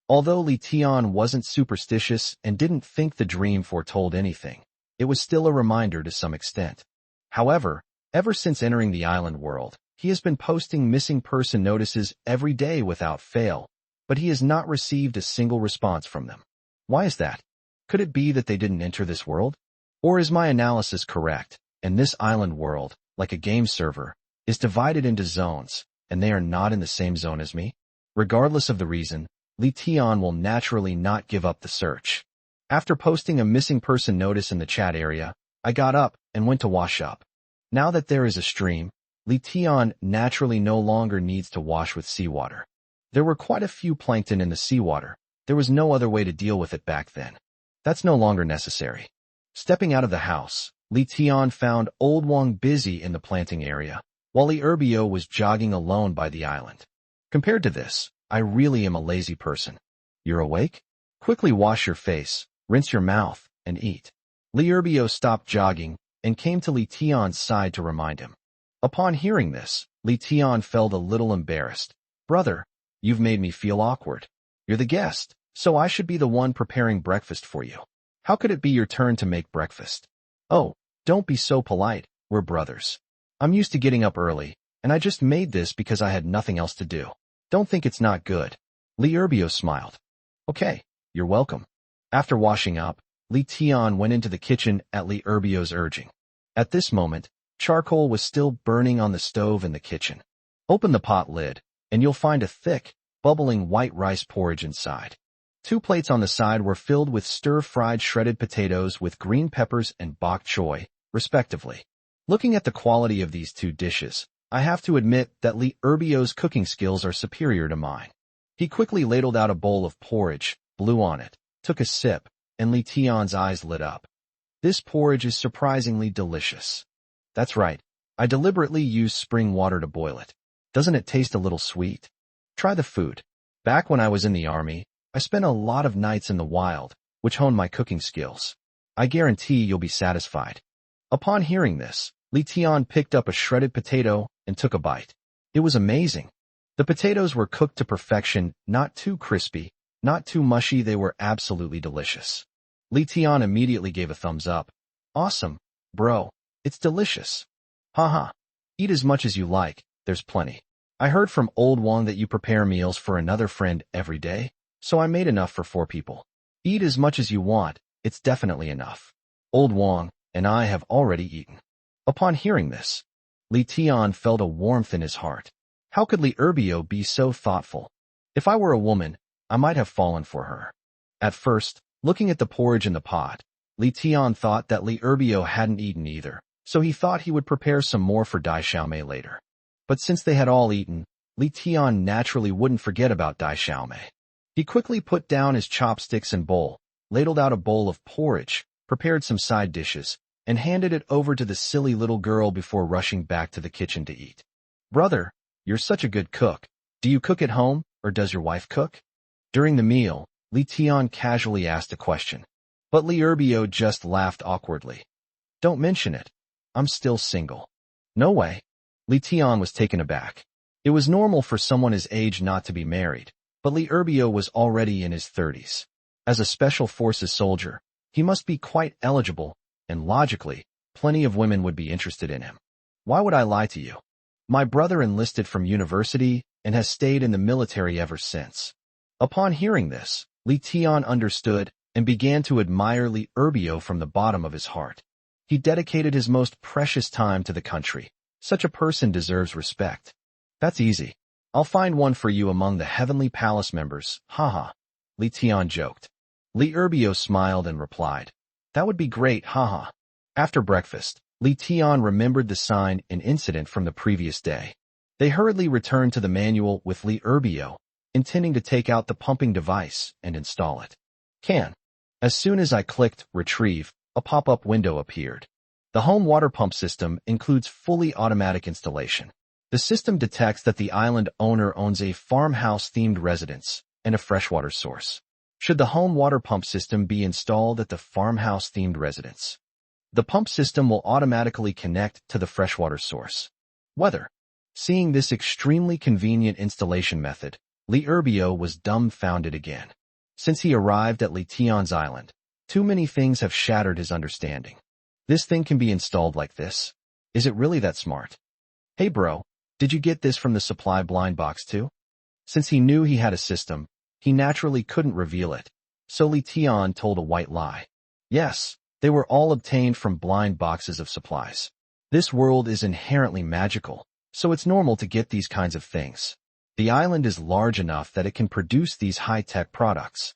Although Li Tian wasn't superstitious and didn't think the dream foretold anything, it was still a reminder to some extent. However, ever since entering the island world, he has been posting missing person notices every day without fail, but he has not received a single response from them. Why is that? Could it be that they didn't enter this world? Or is my analysis correct, and this island world, like a game server, is divided into zones, and they are not in the same zone as me? Regardless of the reason, Li Tian will naturally not give up the search. After posting a missing person notice in the chat area, I got up and went to wash up. Now that there is a stream, Li Tian naturally no longer needs to wash with seawater. There were quite a few plankton in the seawater. There was no other way to deal with it back then. That's no longer necessary. Stepping out of the house, Li Tian found Old Wang busy in the planting area, while Li Erbio was jogging alone by the island. Compared to this, I really am a lazy person. You're awake? Quickly wash your face, rinse your mouth, and eat. Li Erbio stopped jogging and came to Li Tian's side to remind him. Upon hearing this, Li Tian felt a little embarrassed. Brother, you've made me feel awkward. You're the guest, so I should be the one preparing breakfast for you. How could it be your turn to make breakfast? Oh, don't be so polite, we're brothers. I'm used to getting up early, and I just made this because I had nothing else to do. Don't think it's not good. Li Erbio smiled. Okay, you're welcome. After washing up, Li Tian went into the kitchen at Li Erbio's urging. At this moment, charcoal was still burning on the stove in the kitchen. Open the pot lid, and you'll find a thick, bubbling white rice porridge inside. 2 plates on the side were filled with stir-fried shredded potatoes with green peppers and bok choy, respectively. Looking at the quality of these 2 dishes, I have to admit that Li Erbio's cooking skills are superior to mine. He quickly ladled out a bowl of porridge, blew on it, took a sip, and Li Tian's eyes lit up. This porridge is surprisingly delicious. That's right, I deliberately used spring water to boil it. Doesn't it taste a little sweet? Try the food. Back when I was in the army, I spent a lot of nights in the wild, which honed my cooking skills. I guarantee you'll be satisfied. Upon hearing this, Li Tian picked up a shredded potato and took a bite. It was amazing. The potatoes were cooked to perfection, not too crispy, not too mushy, they were absolutely delicious. Li Tian immediately gave a thumbs up. Awesome, bro. It's delicious. Haha. Eat as much as you like, there's plenty. I heard from Old Wang that you prepare meals for another friend every day, so I made enough for 4 people. Eat as much as you want, it's definitely enough. Old Wang and I have already eaten. Upon hearing this, Li Tian felt a warmth in his heart. How could Li Erbio be so thoughtful? If I were a woman, I might have fallen for her. At first, looking at the porridge in the pot, Li Tian thought that Li Erbio hadn't eaten either, so he thought he would prepare some more for Dai Xiaomei later. But since they had all eaten, Li Tian naturally wouldn't forget about Dai Xiaomei. He quickly put down his chopsticks and bowl, ladled out a bowl of porridge, prepared some side dishes, and handed it over to the silly little girl before rushing back to the kitchen to eat. Brother, you're such a good cook. Do you cook at home, or does your wife cook? During the meal, Li Tian casually asked a question, but Li Erbio just laughed awkwardly. Don't mention it. I'm still single. No way. Li Tian was taken aback. It was normal for someone his age not to be married, but Li Erbio was already in his 30s. As a special forces soldier, he must be quite eligible, and logically, plenty of women would be interested in him. Why would I lie to you? My brother enlisted from university and has stayed in the military ever since. Upon hearing this, Li Tian understood and began to admire Li Erbio from the bottom of his heart. He dedicated his most precious time to the country. Such a person deserves respect. That's easy. I'll find one for you among the Heavenly Palace members, haha. Li Tian joked. Li Erbio smiled and replied, that would be great, haha. After breakfast, Li Tian remembered the sign and incident from the previous day. They hurriedly returned to the manual with Li Erbio, intending to take out the pumping device and install it. As soon as I clicked retrieve, a pop-up window appeared. The home water pump system includes fully automatic installation. The system detects that the island owner owns a farmhouse-themed residence and a freshwater source. Should the home water pump system be installed at the farmhouse-themed residence, the pump system will automatically connect to the freshwater source. Weather. Seeing this extremely convenient installation method, Liurbio was dumbfounded again. Since he arrived at Lition's island, too many things have shattered his understanding. This thing can be installed like this? Is it really that smart? Hey bro, did you get this from the supply blind box too? Since he knew he had a system, he naturally couldn't reveal it. So Lition told a white lie. Yes, they were all obtained from blind boxes of supplies. This world is inherently magical, so it's normal to get these kinds of things. The island is large enough that it can produce these high-tech products.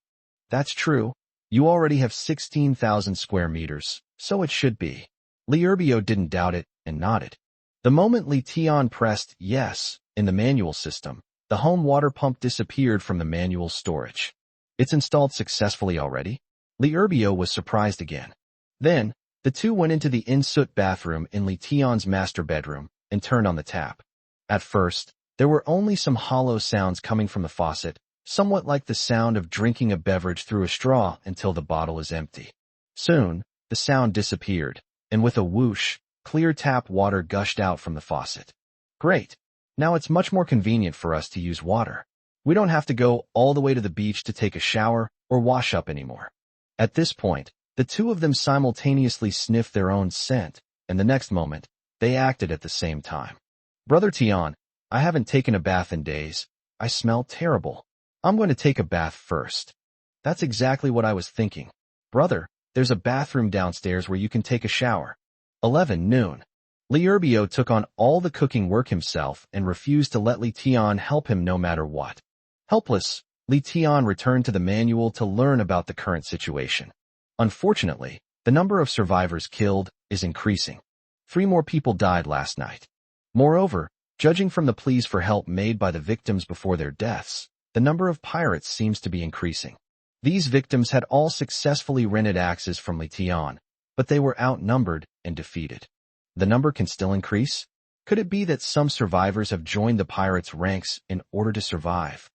That's true. You already have 16,000 square meters, so it should be. Liurbio didn't doubt it and nodded. The moment Lition pressed yes in the manual system, the home water pump disappeared from the manual storage. It's installed successfully already? Liurbio was surprised again. Then, the two went into the in-soot bathroom in Lition's master bedroom and turned on the tap. At first, there were only some hollow sounds coming from the faucet, somewhat like the sound of drinking a beverage through a straw until the bottle is empty. Soon, the sound disappeared, and with a whoosh, clear tap water gushed out from the faucet. Great! Now it's much more convenient for us to use water. We don't have to go all the way to the beach to take a shower or wash up anymore. At this point, the two of them simultaneously sniffed their own scent, and the next moment, they acted at the same time. Brother Tian, I haven't taken a bath in days. I smell terrible. I'm going to take a bath first. That's exactly what I was thinking. Brother, there's a bathroom downstairs where you can take a shower. 11 noon. Liurbio took on all the cooking work himself and refused to let Lition help him no matter what. Helpless, Lition returned to the manual to learn about the current situation. Unfortunately, the number of survivors killed is increasing. 3 more people died last night. Moreover, judging from the pleas for help made by the victims before their deaths, the number of pirates seems to be increasing. These victims had all successfully rented axes from Lition, but they were outnumbered and defeated. The number can still increase? Could it be that some survivors have joined the pirates' ranks in order to survive?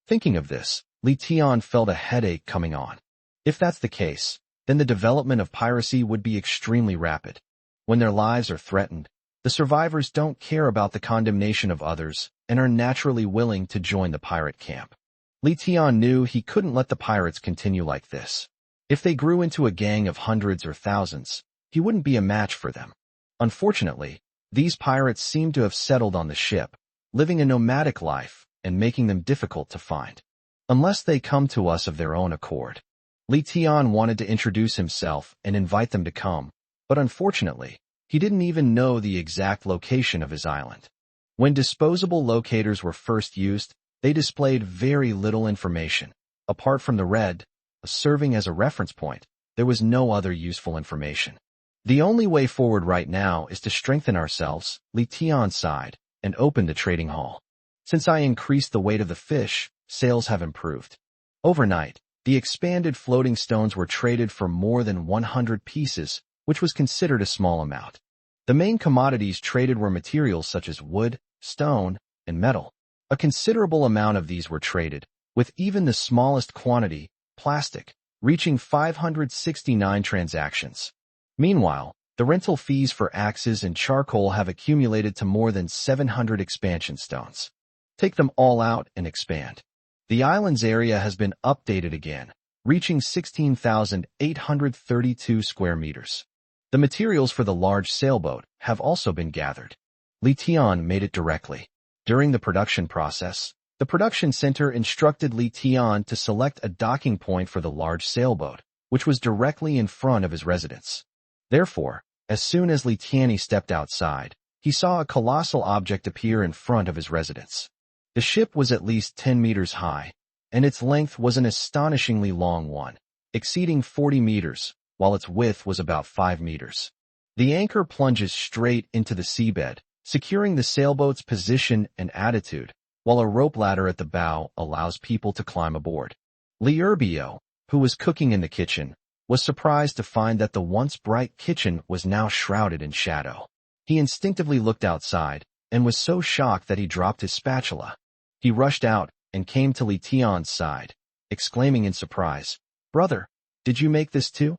Thinking of this, Lition felt a headache coming on. If that's the case, then the development of piracy would be extremely rapid. When their lives are threatened, the survivors don't care about the condemnation of others and are naturally willing to join the pirate camp. Lition knew he couldn't let the pirates continue like this. If they grew into a gang of hundreds or thousands, he wouldn't be a match for them. Unfortunately, these pirates seem to have settled on the ship, living a nomadic life and making them difficult to find. Unless they come to us of their own accord. Lition wanted to introduce himself and invite them to come, but unfortunately, he didn't even know the exact location of his island. When disposable locators were first used, they displayed very little information. Apart from the red, serving as a reference point, there was no other useful information. The only way forward right now is to strengthen ourselves, Lition sighed, and open the trading hall. Since I increased the weight of the fish, sales have improved. Overnight, the expanded floating stones were traded for more than 100 pieces, which was considered a small amount. The main commodities traded were materials such as wood, stone, and metal. A considerable amount of these were traded, with even the smallest quantity, plastic, reaching 569 transactions. Meanwhile, the rental fees for axes and charcoal have accumulated to more than 700 expansion stones. Take them all out and expand. The island's area has been updated again, reaching 16,832 square meters. The materials for the large sailboat have also been gathered. Lition made it directly. During the production process, the production center instructed Lition to select a docking point for the large sailboat, which was directly in front of his residence. Therefore, as soon as Lition stepped outside, he saw a colossal object appear in front of his residence. The ship was at least 10 meters high, and its length was an astonishingly long one, exceeding 40 meters, while its width was about 5 meters. The anchor plunges straight into the seabed, securing the sailboat's position and attitude, while a rope ladder at the bow allows people to climb aboard. Liurbio, who was cooking in the kitchen, was surprised to find that the once bright kitchen was now shrouded in shadow. He instinctively looked outside and was so shocked that he dropped his spatula. He rushed out and came to Li Tian's side, exclaiming in surprise, "Brother, did you make this too?"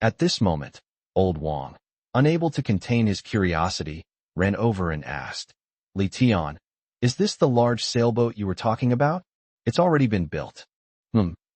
At this moment, old Wang, unable to contain his curiosity, ran over and asked, "Li Tian, is this the large sailboat you were talking about? It's already been built."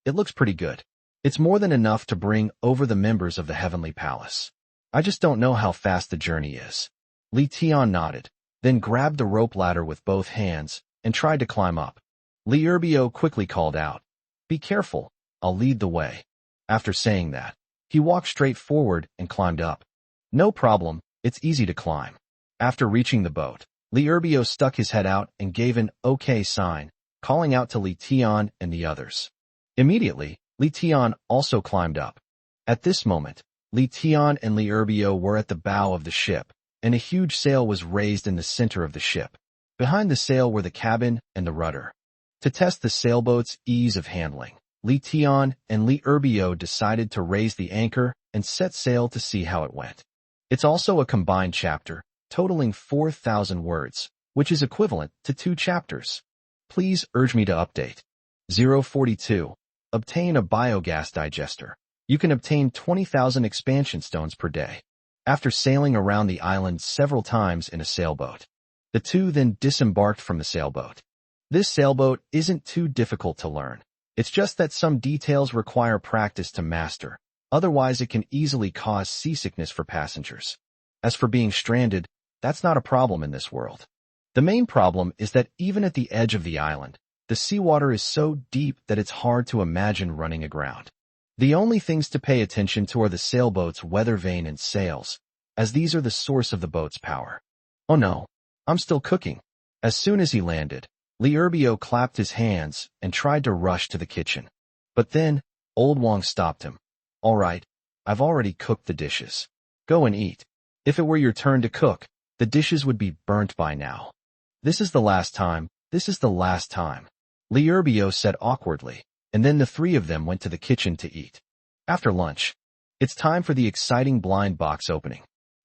It looks pretty good. It's more than enough to bring over the members of the Heavenly Palace. I just don't know how fast the journey is." Li Tian nodded, then grabbed the rope ladder with both hands and tried to climb up. Li Erbio quickly called out, "Be careful, I'll lead the way." After saying that, he walked straight forward and climbed up. "No problem, it's easy to climb." After reaching the boat, Li Erbio stuck his head out and gave an okay sign, calling out to Li Tian and the others. Immediately, Li Tian also climbed up. At this moment, Li Tian and Li Erbio were at the bow of the ship, and a huge sail was raised in the center of the ship. Behind the sail were the cabin and the rudder. To test the sailboat's ease of handling, Li Tian and Li Erbio decided to raise the anchor and set sail to see how it went. It's also a combined chapter, totaling 4,000 words, which is equivalent to 2 chapters. Please urge me to update. 042. Obtain a biogas digester. You can obtain 20,000 expansion stones per day. After sailing around the island several times in a sailboat, the two then disembarked from the sailboat. This sailboat isn't too difficult to learn. It's just that some details require practice to master. Otherwise, it can easily cause seasickness for passengers. As for being stranded, that's not a problem in this world. The main problem is that even at the edge of the island, the seawater is so deep that it's hard to imagine running aground. The only things to pay attention to are the sailboat's weather vane and sails, as these are the source of the boat's power. Oh no, I'm still cooking. As soon as he landed, Li Erbio clapped his hands and tried to rush to the kitchen. But then, old Wang stopped him. "All right, I've already cooked the dishes. Go and eat. If it were your turn to cook, the dishes would be burnt by now." This is the last time. Li Erbio said awkwardly, and then the three of them went to the kitchen to eat. After lunch, it's time for the exciting blind box opening.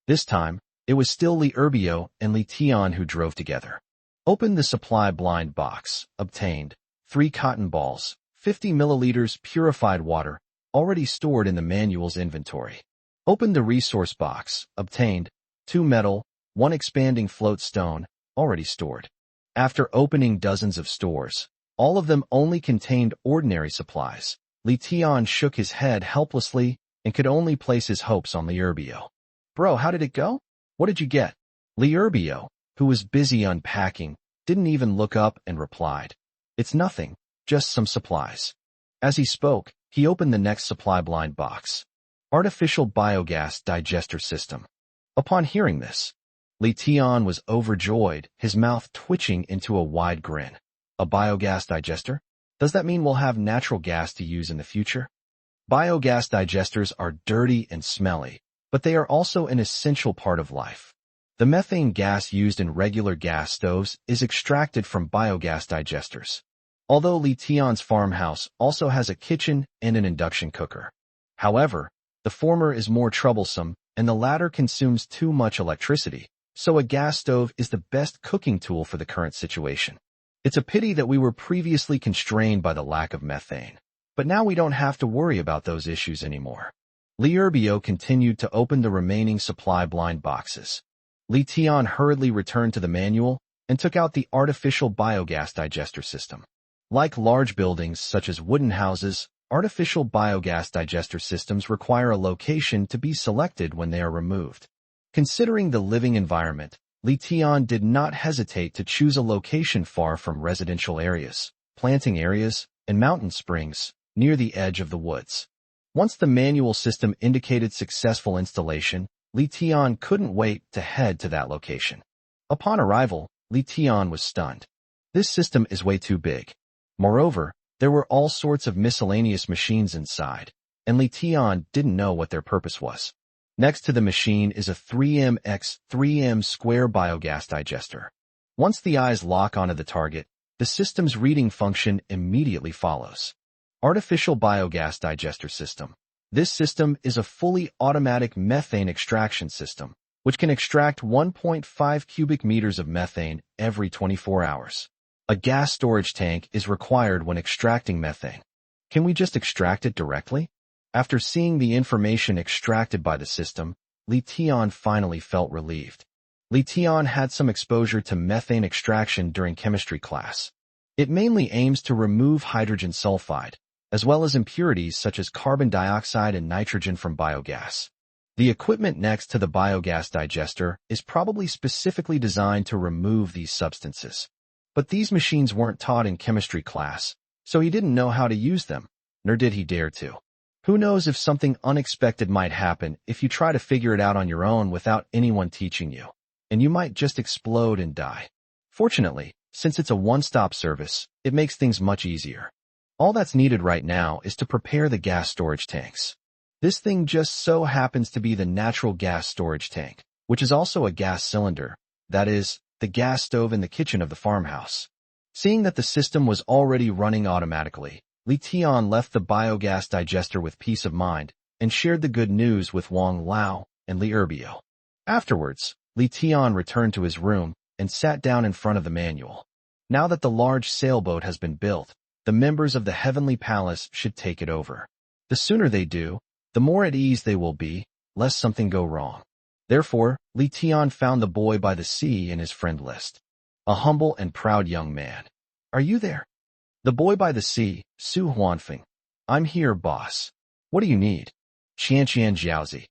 This time, it was still Li Erbio and Li Tian who drove together. Opened the supply blind box, obtained 3 cotton balls, 50 milliliters purified water, already stored in the manual's inventory. Opened the resource box, obtained 2 metal, 1 expanding float stone, already stored. After opening dozens of stores, all of them only contained ordinary supplies. Li Tian shook his head helplessly and could only place his hopes on Li Erbio. "Bro, how did it go? What did you get?" Li Erbio, who was busy unpacking, didn't even look up and replied, "It's nothing, just some supplies." As he spoke, he opened the next supply blind box. Artificial biogas digester system. Upon hearing this, Li Tian was overjoyed, his mouth twitching into a wide grin. A biogas digester? Does that mean we'll have natural gas to use in the future? Biogas digesters are dirty and smelly, but they are also an essential part of life. The methane gas used in regular gas stoves is extracted from biogas digesters. Although Li Tian's farmhouse also has a kitchen and an induction cooker. However, the former is more troublesome and the latter consumes too much electricity, so a gas stove is the best cooking tool for the current situation. It's a pity that we were previously constrained by the lack of methane, but now we don't have to worry about those issues anymore. Li Erbio continued to open the remaining supply blind boxes. Li Tian hurriedly returned to the manual and took out the artificial biogas digester system. Like large buildings such as wooden houses, artificial biogas digester systems require a location to be selected when they are removed. Considering the living environment, Li Tian did not hesitate to choose a location far from residential areas, planting areas, and mountain springs, near the edge of the woods. Once the manual system indicated successful installation, Li Tian couldn't wait to head to that location. Upon arrival, Li Tian was stunned. This system is way too big. Moreover, there were all sorts of miscellaneous machines inside, and Li Tian didn't know what their purpose was. Next to the machine is a 3M x 3M square biogas digester. Once the eyes lock onto the target, the system's reading function immediately follows. Artificial biogas digester system. This system is a fully automatic methane extraction system, which can extract 1.5 cubic meters of methane every 24 hours. A gas storage tank is required when extracting methane. Can we just extract it directly? After seeing the information extracted by the system, Li Tian finally felt relieved. Li Tian had some exposure to methane extraction during chemistry class. It mainly aims to remove hydrogen sulfide, as well as impurities such as carbon dioxide and nitrogen from biogas. The equipment next to the biogas digester is probably specifically designed to remove these substances. But these machines weren't taught in chemistry class, so he didn't know how to use them, nor did he dare to. Who knows if something unexpected might happen if you try to figure it out on your own without anyone teaching you, and you might just explode and die. Fortunately, since it's a one-stop service, it makes things much easier. All that's needed right now is to prepare the gas storage tanks. This thing just so happens to be the natural gas storage tank, which is also a gas cylinder, that is, the gas stove in the kitchen of the farmhouse. Seeing that the system was already running automatically, Li Tian left the biogas digester with peace of mind and shared the good news with Wang Lao and Li Erbio. Afterwards, Li Tian returned to his room and sat down in front of the manual. Now that the large sailboat has been built, the members of the Heavenly Palace should take it over. The sooner they do, the more at ease they will be, lest something go wrong. Therefore, Li Tian found the boy by the sea in his friend list. A humble and proud young man. Are you there? The boy by the sea, Su Huanfeng. I'm here, boss. What do you need? Qian Jiaozi.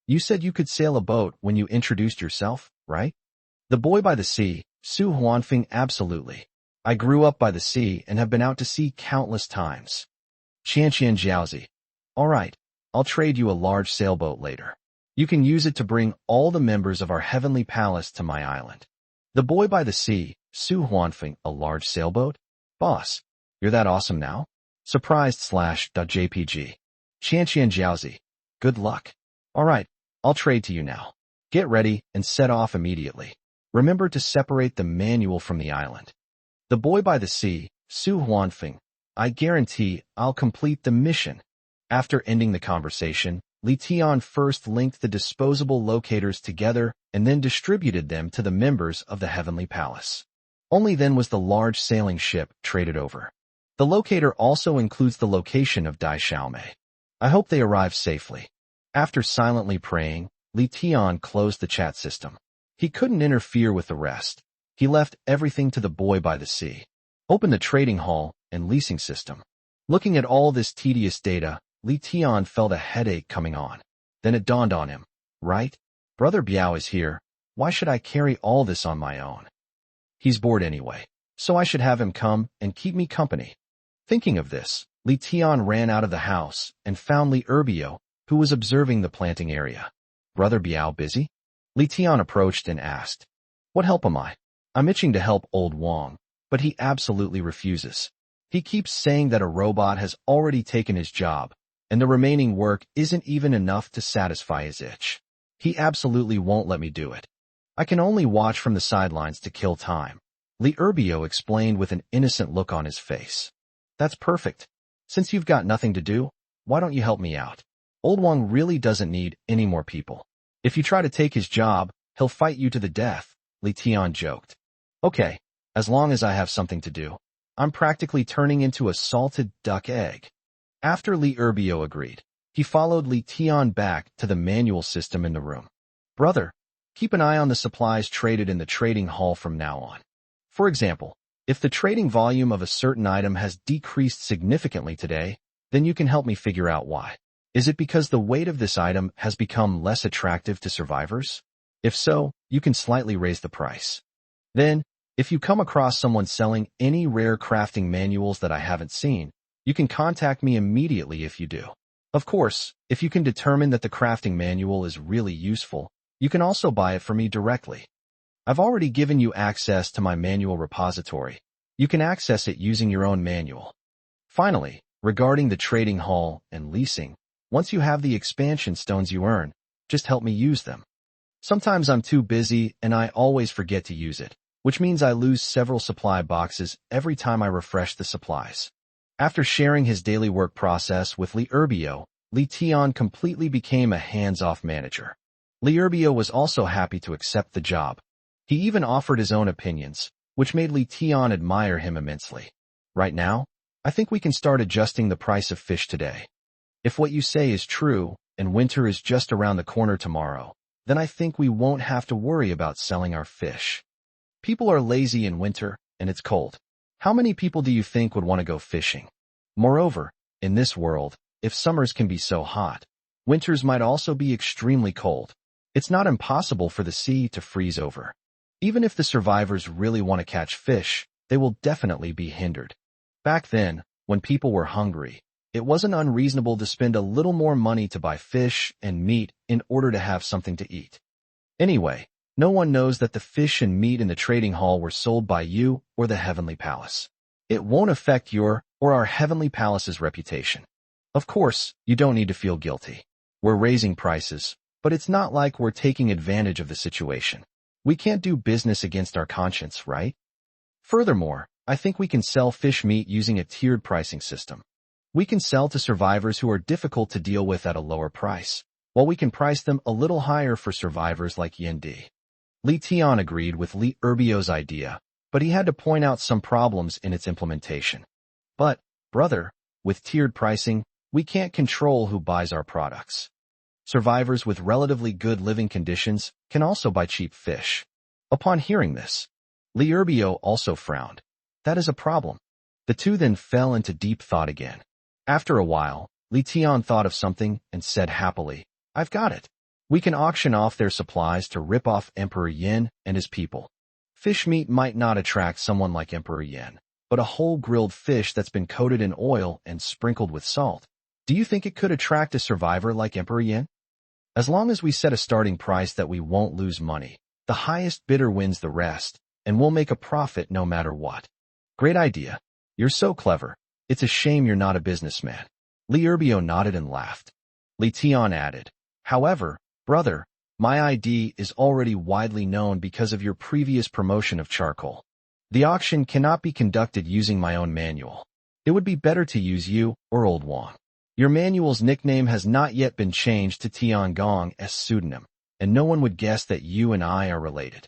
You said you could sail a boat when you introduced yourself, right? The boy by the sea, Su Huanfeng. Absolutely. I grew up by the sea and have been out to sea countless times. Qian Jiaozi. All right, I'll trade you a large sailboat later. You can use it to bring all the members of our Heavenly Palace to my island. The boy by the sea, Su Huanfeng. A large sailboat? Boss, you're that awesome now? Surprised/.jpg. Qian Jiaozi. Good luck. All right, I'll trade to you now. Get ready and set off immediately. Remember to separate the manual from the island. The boy by the sea, Su Huanfeng. I guarantee I'll complete the mission. After ending the conversation, Li Tian first linked the disposable locators together and then distributed them to the members of the Heavenly Palace. Only then was the large sailing ship traded over. The locator also includes the location of Dai Xiaomei. I hope they arrive safely. After silently praying, Li Tian closed the chat system. He couldn't interfere with the rest. He left everything to the boy by the sea. Opened the trading hall and leasing system. Looking at all this tedious data, Li Tian felt a headache coming on. Then it dawned on him. Right? Brother Biao is here. Why should I carry all this on my own? He's bored anyway, so I should have him come and keep me company. Thinking of this, Li Tian ran out of the house and found Li Erbio, who was observing the planting area. Brother Biao busy? Li Tian approached and asked. What help am I? I'm itching to help old Wang, but he absolutely refuses. He keeps saying that a robot has already taken his job, and the remaining work isn't even enough to satisfy his itch. He absolutely won't let me do it. I can only watch from the sidelines to kill time. Li Erbio explained with an innocent look on his face. That's perfect. Since you've got nothing to do, why don't you help me out? Old Wang really doesn't need any more people. If you try to take his job, he'll fight you to the death, Li Tian joked. Okay, as long as I have something to do. I'm practically turning into a salted duck egg. After Li Erbio agreed, he followed Li Tian back to the manual system in the room. Brother, keep an eye on the supplies traded in the trading hall from now on. For example, if the trading volume of a certain item has decreased significantly today, then you can help me figure out why. Is it because the weight of this item has become less attractive to survivors? If so, you can slightly raise the price. Then, if you come across someone selling any rare crafting manuals that I haven't seen, you can contact me immediately if you do. Of course, if you can determine that the crafting manual is really useful, you can also buy it from me directly. I've already given you access to my manual repository. You can access it using your own manual. Finally, regarding the trading hall and leasing, once you have the expansion stones you earn, just help me use them. Sometimes I'm too busy and I always forget to use it, which means I lose several supply boxes every time I refresh the supplies. After sharing his daily work process with Li Erbio, Li Tian completely became a hands-off manager. Li Urbio was also happy to accept the job. He even offered his own opinions, which made Li Tian admire him immensely. Right now, I think we can start adjusting the price of fish today. If what you say is true, and winter is just around the corner tomorrow, then I think we won't have to worry about selling our fish. People are lazy in winter, and it's cold. How many people do you think would want to go fishing? Moreover, in this world, if summers can be so hot, winters might also be extremely cold. It's not impossible for the sea to freeze over. Even if the survivors really want to catch fish, they will definitely be hindered. Back then, when people were hungry, it wasn't unreasonable to spend a little more money to buy fish and meat in order to have something to eat. Anyway, no one knows that the fish and meat in the trading hall were sold by you or the Heavenly Palace. It won't affect your or our Heavenly Palace's reputation. Of course, you don't need to feel guilty. We're raising prices, but it's not like we're taking advantage of the situation. We can't do business against our conscience, right? Furthermore, I think we can sell fish meat using a tiered pricing system. We can sell to survivors who are difficult to deal with at a lower price, while we can price them a little higher for survivors like Yendi. Li Tian agreed with Li Urbio's idea, but he had to point out some problems in its implementation. But, brother, with tiered pricing, we can't control who buys our products. Survivors with relatively good living conditions can also buy cheap fish. Upon hearing this, Li Urbio also frowned. That is a problem. The two then fell into deep thought again. After a while, Li Tian thought of something and said happily, I've got it. We can auction off their supplies to rip off Emperor Yin and his people. Fish meat might not attract someone like Emperor Yin, but a whole grilled fish that's been coated in oil and sprinkled with salt. Do you think it could attract a survivor like Emperor Yin? As long as we set a starting price that we won't lose money, the highest bidder wins the rest, and we'll make a profit no matter what. Great idea. You're so clever. It's a shame you're not a businessman. Li Urbio nodded and laughed. Li Tian added, However, brother, my ID is already widely known because of your previous promotion of charcoal. The auction cannot be conducted using my own manual. It would be better to use you or Old Wang. Your manual's nickname has not yet been changed to Tiangong as pseudonym, and no one would guess that you and I are related.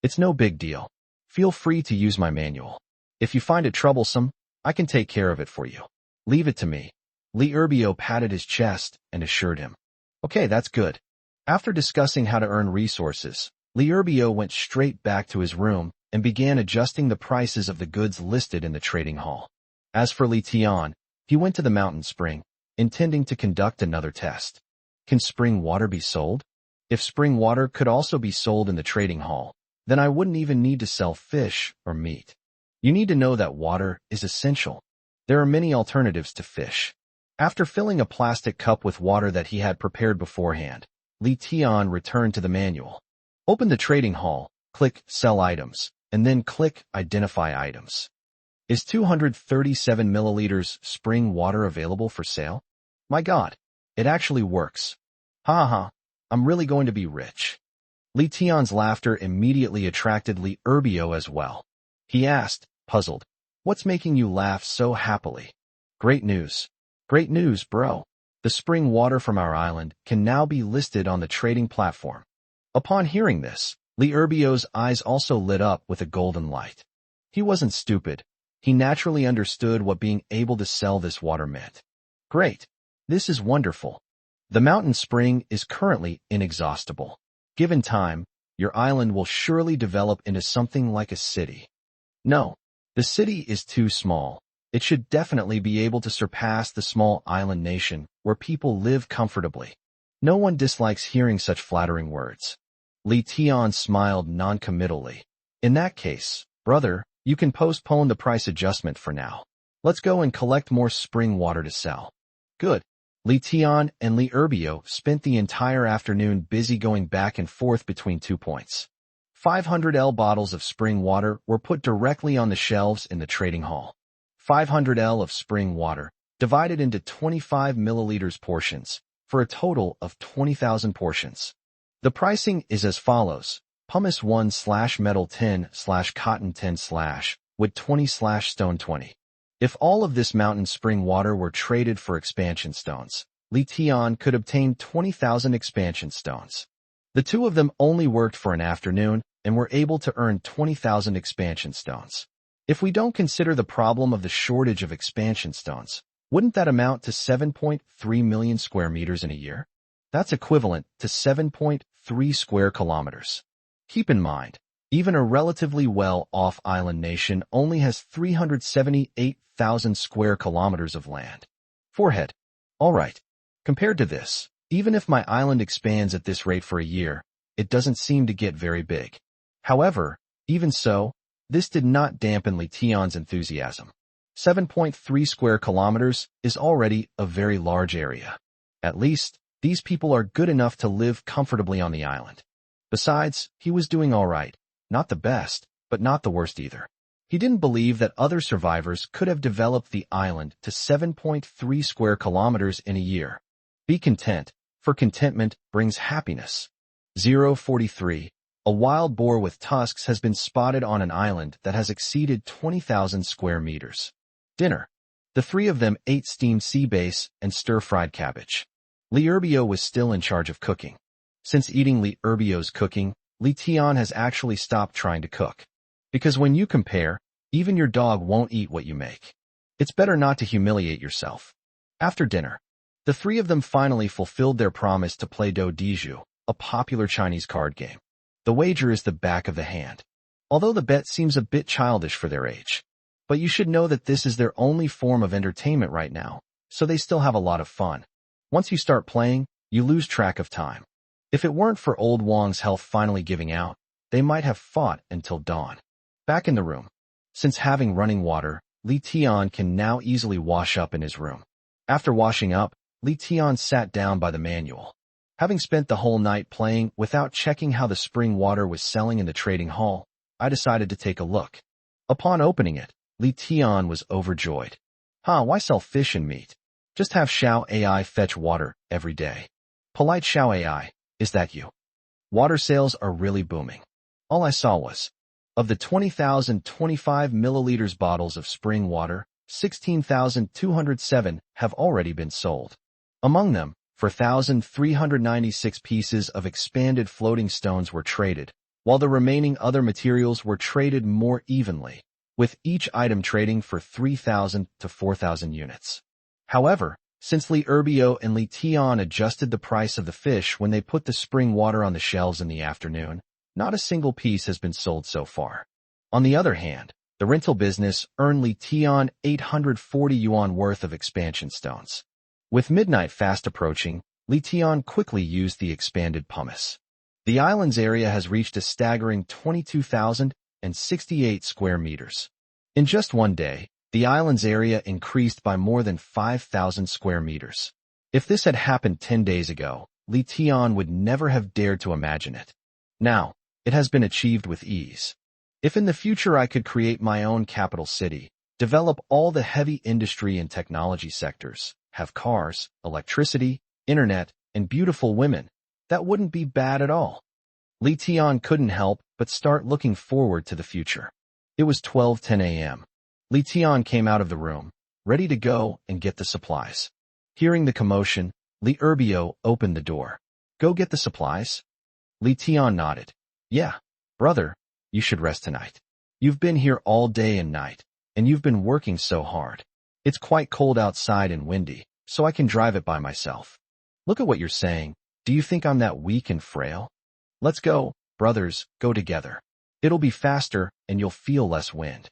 It's no big deal. Feel free to use my manual. If you find it troublesome, I can take care of it for you. Leave it to me. Li Urbio patted his chest and assured him. Okay, that's good. After discussing how to earn resources, Li Urbio went straight back to his room and began adjusting the prices of the goods listed in the trading hall. As for Li Tian, he went to the mountain spring, intending to conduct another test. Can spring water be sold? If spring water could also be sold in the trading hall, then I wouldn't even need to sell fish or meat. You need to know that water is essential. There are many alternatives to fish. After filling a plastic cup with water that he had prepared beforehand, Li Tian returned to the manual. Open the trading hall, click Sell Items, and then click Identify Items. Is 237 milliliters spring water available for sale? My God, it actually works. Ha ha, I'm really going to be rich. Li Tian's laughter immediately attracted Li Urbio as well. He asked, puzzled, What's making you laugh so happily? Great news. Great news, bro. The spring water from our island can now be listed on the trading platform. Upon hearing this, Li Urbio's eyes also lit up with a golden light. He wasn't stupid. He naturally understood what being able to sell this water meant. Great. This is wonderful. The mountain spring is currently inexhaustible. Given time, your island will surely develop into something like a city. No, the city is too small. It should definitely be able to surpass the small island nation where people live comfortably. No one dislikes hearing such flattering words. Li Tian smiled non-committally. In that case, brother, you can postpone the price adjustment for now. Let's go and collect more spring water to sell. Good. Li Tian and Li Urbio spent the entire afternoon busy going back and forth between 2 points. 500L bottles of spring water were put directly on the shelves in the trading hall. 500L of spring water, divided into 25 milliliters portions, for a total of 20,000 portions. The pricing is as follows. Pumice 1/metal 10/cotton 10/wood 20/stone 20. If all of this mountain spring water were traded for expansion stones, Li Tian could obtain 20,000 expansion stones. The two of them only worked for an afternoon and were able to earn 20,000 expansion stones. If we don't consider the problem of the shortage of expansion stones, wouldn't that amount to 7.3 million square meters in a year? That's equivalent to 7.3 square kilometers. Keep in mind, even a relatively well-off island nation only has 378,000 square kilometers of land. Forehead. Alright. Compared to this, even if my island expands at this rate for a year, it doesn't seem to get very big. However, even so, this did not dampen Li Tian's enthusiasm. 7.3 square kilometers is already a very large area. At least, these people are good enough to live comfortably on the island. Besides, he was doing all right. Not the best, but not the worst either. He didn't believe that other survivors could have developed the island to 7.3 square kilometers in a year. Be content, for contentment brings happiness. 043. A wild boar with tusks has been spotted on an island that has exceeded 20,000 square meters. Dinner. The three of them ate steamed sea bass and stir-fried cabbage. Li Herbio was still in charge of cooking. Since eating Li Herbio's cooking, Li Tian has actually stopped trying to cook. Because when you compare, even your dog won't eat what you make. It's better not to humiliate yourself. After dinner, the three of them finally fulfilled their promise to play Do Diju, a popular Chinese card game. The wager is the back of the hand. Although the bet seems a bit childish for their age. But you should know that this is their only form of entertainment right now, so they still have a lot of fun. Once you start playing, you lose track of time. If it weren't for old Wang's health finally giving out, they might have fought until dawn. Back in the room. Since having running water, Li Tian can now easily wash up in his room. After washing up, Li Tian sat down by the manual. Having spent the whole night playing without checking how the spring water was selling in the trading hall, I decided to take a look. Upon opening it, Li Tian was overjoyed. Why sell fish and meat? Just have Xiao AI fetch water every day. Polite Xiao AI, is that you? Water sales are really booming. All I saw was, of the 20,025 milliliters bottles of spring water, 16,207 have already been sold. Among them, 4,396 pieces of expanded floating stones were traded, while the remaining other materials were traded more evenly, with each item trading for 3,000 to 4,000 units. However, since Li Herbio and Li Tian adjusted the price of the fish when they put the spring water on the shelves in the afternoon, not a single piece has been sold so far. On the other hand, the rental business earned Li Tian 840 yuan worth of expansion stones. With midnight fast approaching, Li Tian quickly used the expanded pumice. The island's area has reached a staggering 22,068 square meters. In just one day, the island's area increased by more than 5,000 square meters. If this had happened 10 days ago, Li Tian would never have dared to imagine it. Now, it has been achieved with ease. If in the future I could create my own capital city, develop all the heavy industry and technology sectors, have cars, electricity, internet, and beautiful women, that wouldn't be bad at all. Li Tian couldn't help but start looking forward to the future. It was 12:10 a.m. Li Tian came out of the room, ready to go and get the supplies. Hearing the commotion, Li Herbio opened the door. Go get the supplies? Li Tian nodded. Yeah, brother, you should rest tonight. You've been here all day and night, and you've been working so hard. It's quite cold outside and windy, so I can drive it by myself. Look at what you're saying. Do you think I'm that weak and frail? Let's go, brothers, go together. It'll be faster, and you'll feel less wind.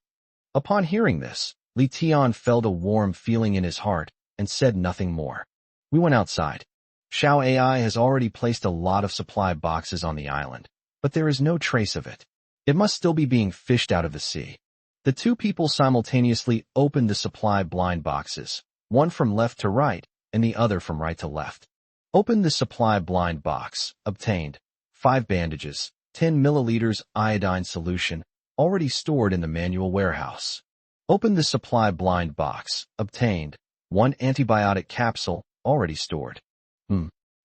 Upon hearing this, Li Tian felt a warm feeling in his heart and said nothing more. We went outside. Xiao AI has already placed a lot of supply boxes on the island, but there is no trace of it. It must still be being fished out of the sea. The two people simultaneously opened the supply blind boxes, one from left to right and the other from right to left. Opened the supply blind box, obtained 5 bandages, 10 milliliters iodine solution, already stored in the manual warehouse. Opened the supply blind box, obtained 1 antibiotic capsule, already stored.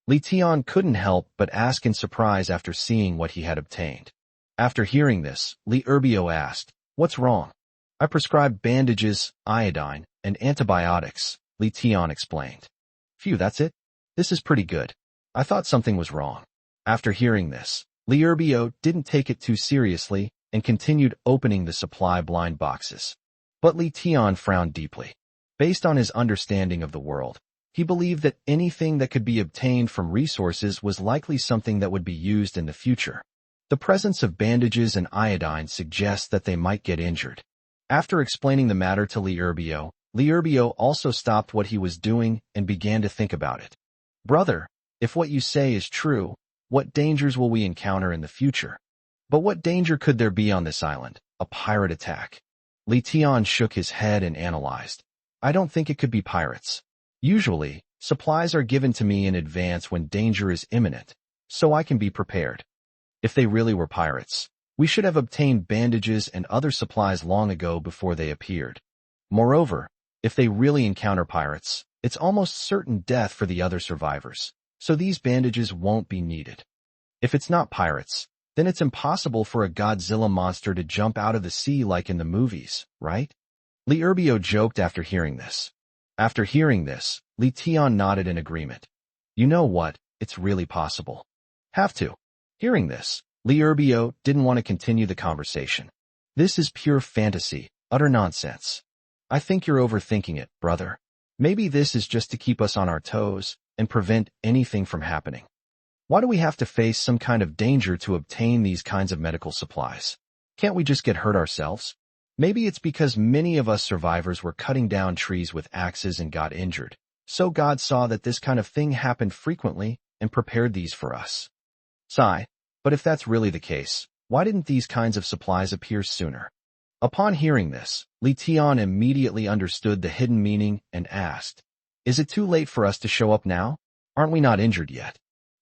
Li Tian couldn't help but ask in surprise after seeing what he had obtained. After hearing this, Li Herbio asked, "What's wrong?" "I prescribed bandages, iodine, and antibiotics," Li Tian explained. "Phew, that's it? This is pretty good. I thought something was wrong. After hearing this, Liurbio didn't take it too seriously and continued opening the supply blind boxes. But Li Tian frowned deeply. Based on his understanding of the world, he believed that anything that could be obtained from resources was likely something that would be used in the future. The presence of bandages and iodine suggests that they might get injured. After explaining the matter to Liurbio also stopped what he was doing and began to think about it. Brother, if what you say is true, what dangers will we encounter in the future? But what danger could there be on this island? A pirate attack? Li Tian shook his head and analyzed. I don't think it could be pirates. Usually, supplies are given to me in advance when danger is imminent, so I can be prepared. If they really were pirates, we should have obtained bandages and other supplies long ago before they appeared. Moreover, if they really encounter pirates, it's almost certain death for the other survivors, so these bandages won't be needed. If it's not pirates, then it's impossible for a Godzilla monster to jump out of the sea like in the movies, right? Liurbio joked after hearing this. After hearing this, Li Tian nodded in agreement. You know what? It's really possible. Have to. Hearing this, Liurbio didn't want to continue the conversation. This is pure fantasy, utter nonsense. I think you're overthinking it, brother. Maybe this is just to keep us on our toes and prevent anything from happening. Why do we have to face some kind of danger to obtain these kinds of medical supplies? Can't we just get hurt ourselves? Maybe it's because many of us survivors were cutting down trees with axes and got injured, so God saw that this kind of thing happened frequently and prepared these for us. Sigh, but if that's really the case, why didn't these kinds of supplies appear sooner? Upon hearing this, Li Tian immediately understood the hidden meaning and asked, Is it too late for us to show up now? Aren't we not injured yet?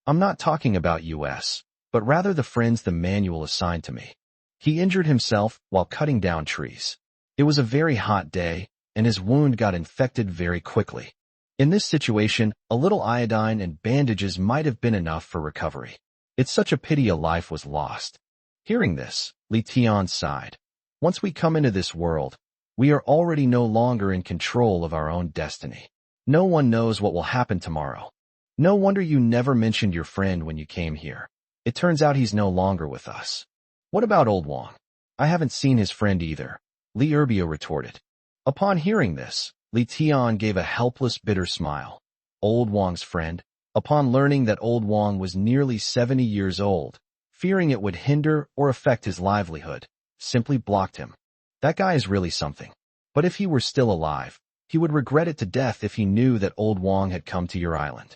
I'm not talking about us, but rather the friends the manual assigned to me. He injured himself while cutting down trees. It was a very hot day, and his wound got infected very quickly. In this situation, a little iodine and bandages might have been enough for recovery. It's such a pity a life was lost. Hearing this, Li Tian sighed. Once we come into this world, we are already no longer in control of our own destiny. No one knows what will happen tomorrow. No wonder you never mentioned your friend when you came here. It turns out he's no longer with us. What about Old Wong? I haven't seen his friend either, Liurbio retorted. Upon hearing this, Li Tian gave a helpless, bitter smile. Old Wong's friend, upon learning that Old Wong was nearly 70 years old, fearing it would hinder or affect his livelihood, simply blocked him. That guy is really something. But if he were still alive, he would regret it to death if he knew that Old Wong had come to your island.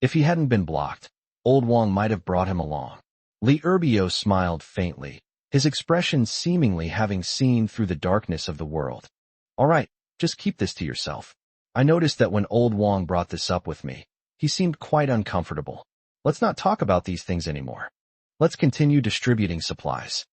If he hadn't been blocked, Old Wong might have brought him along. Liurbio smiled faintly, his expression seemingly having seen through the darkness of the world. All right, just keep this to yourself. I noticed that when Old Wong brought this up with me, he seemed quite uncomfortable. Let's not talk about these things anymore. Let's continue distributing supplies.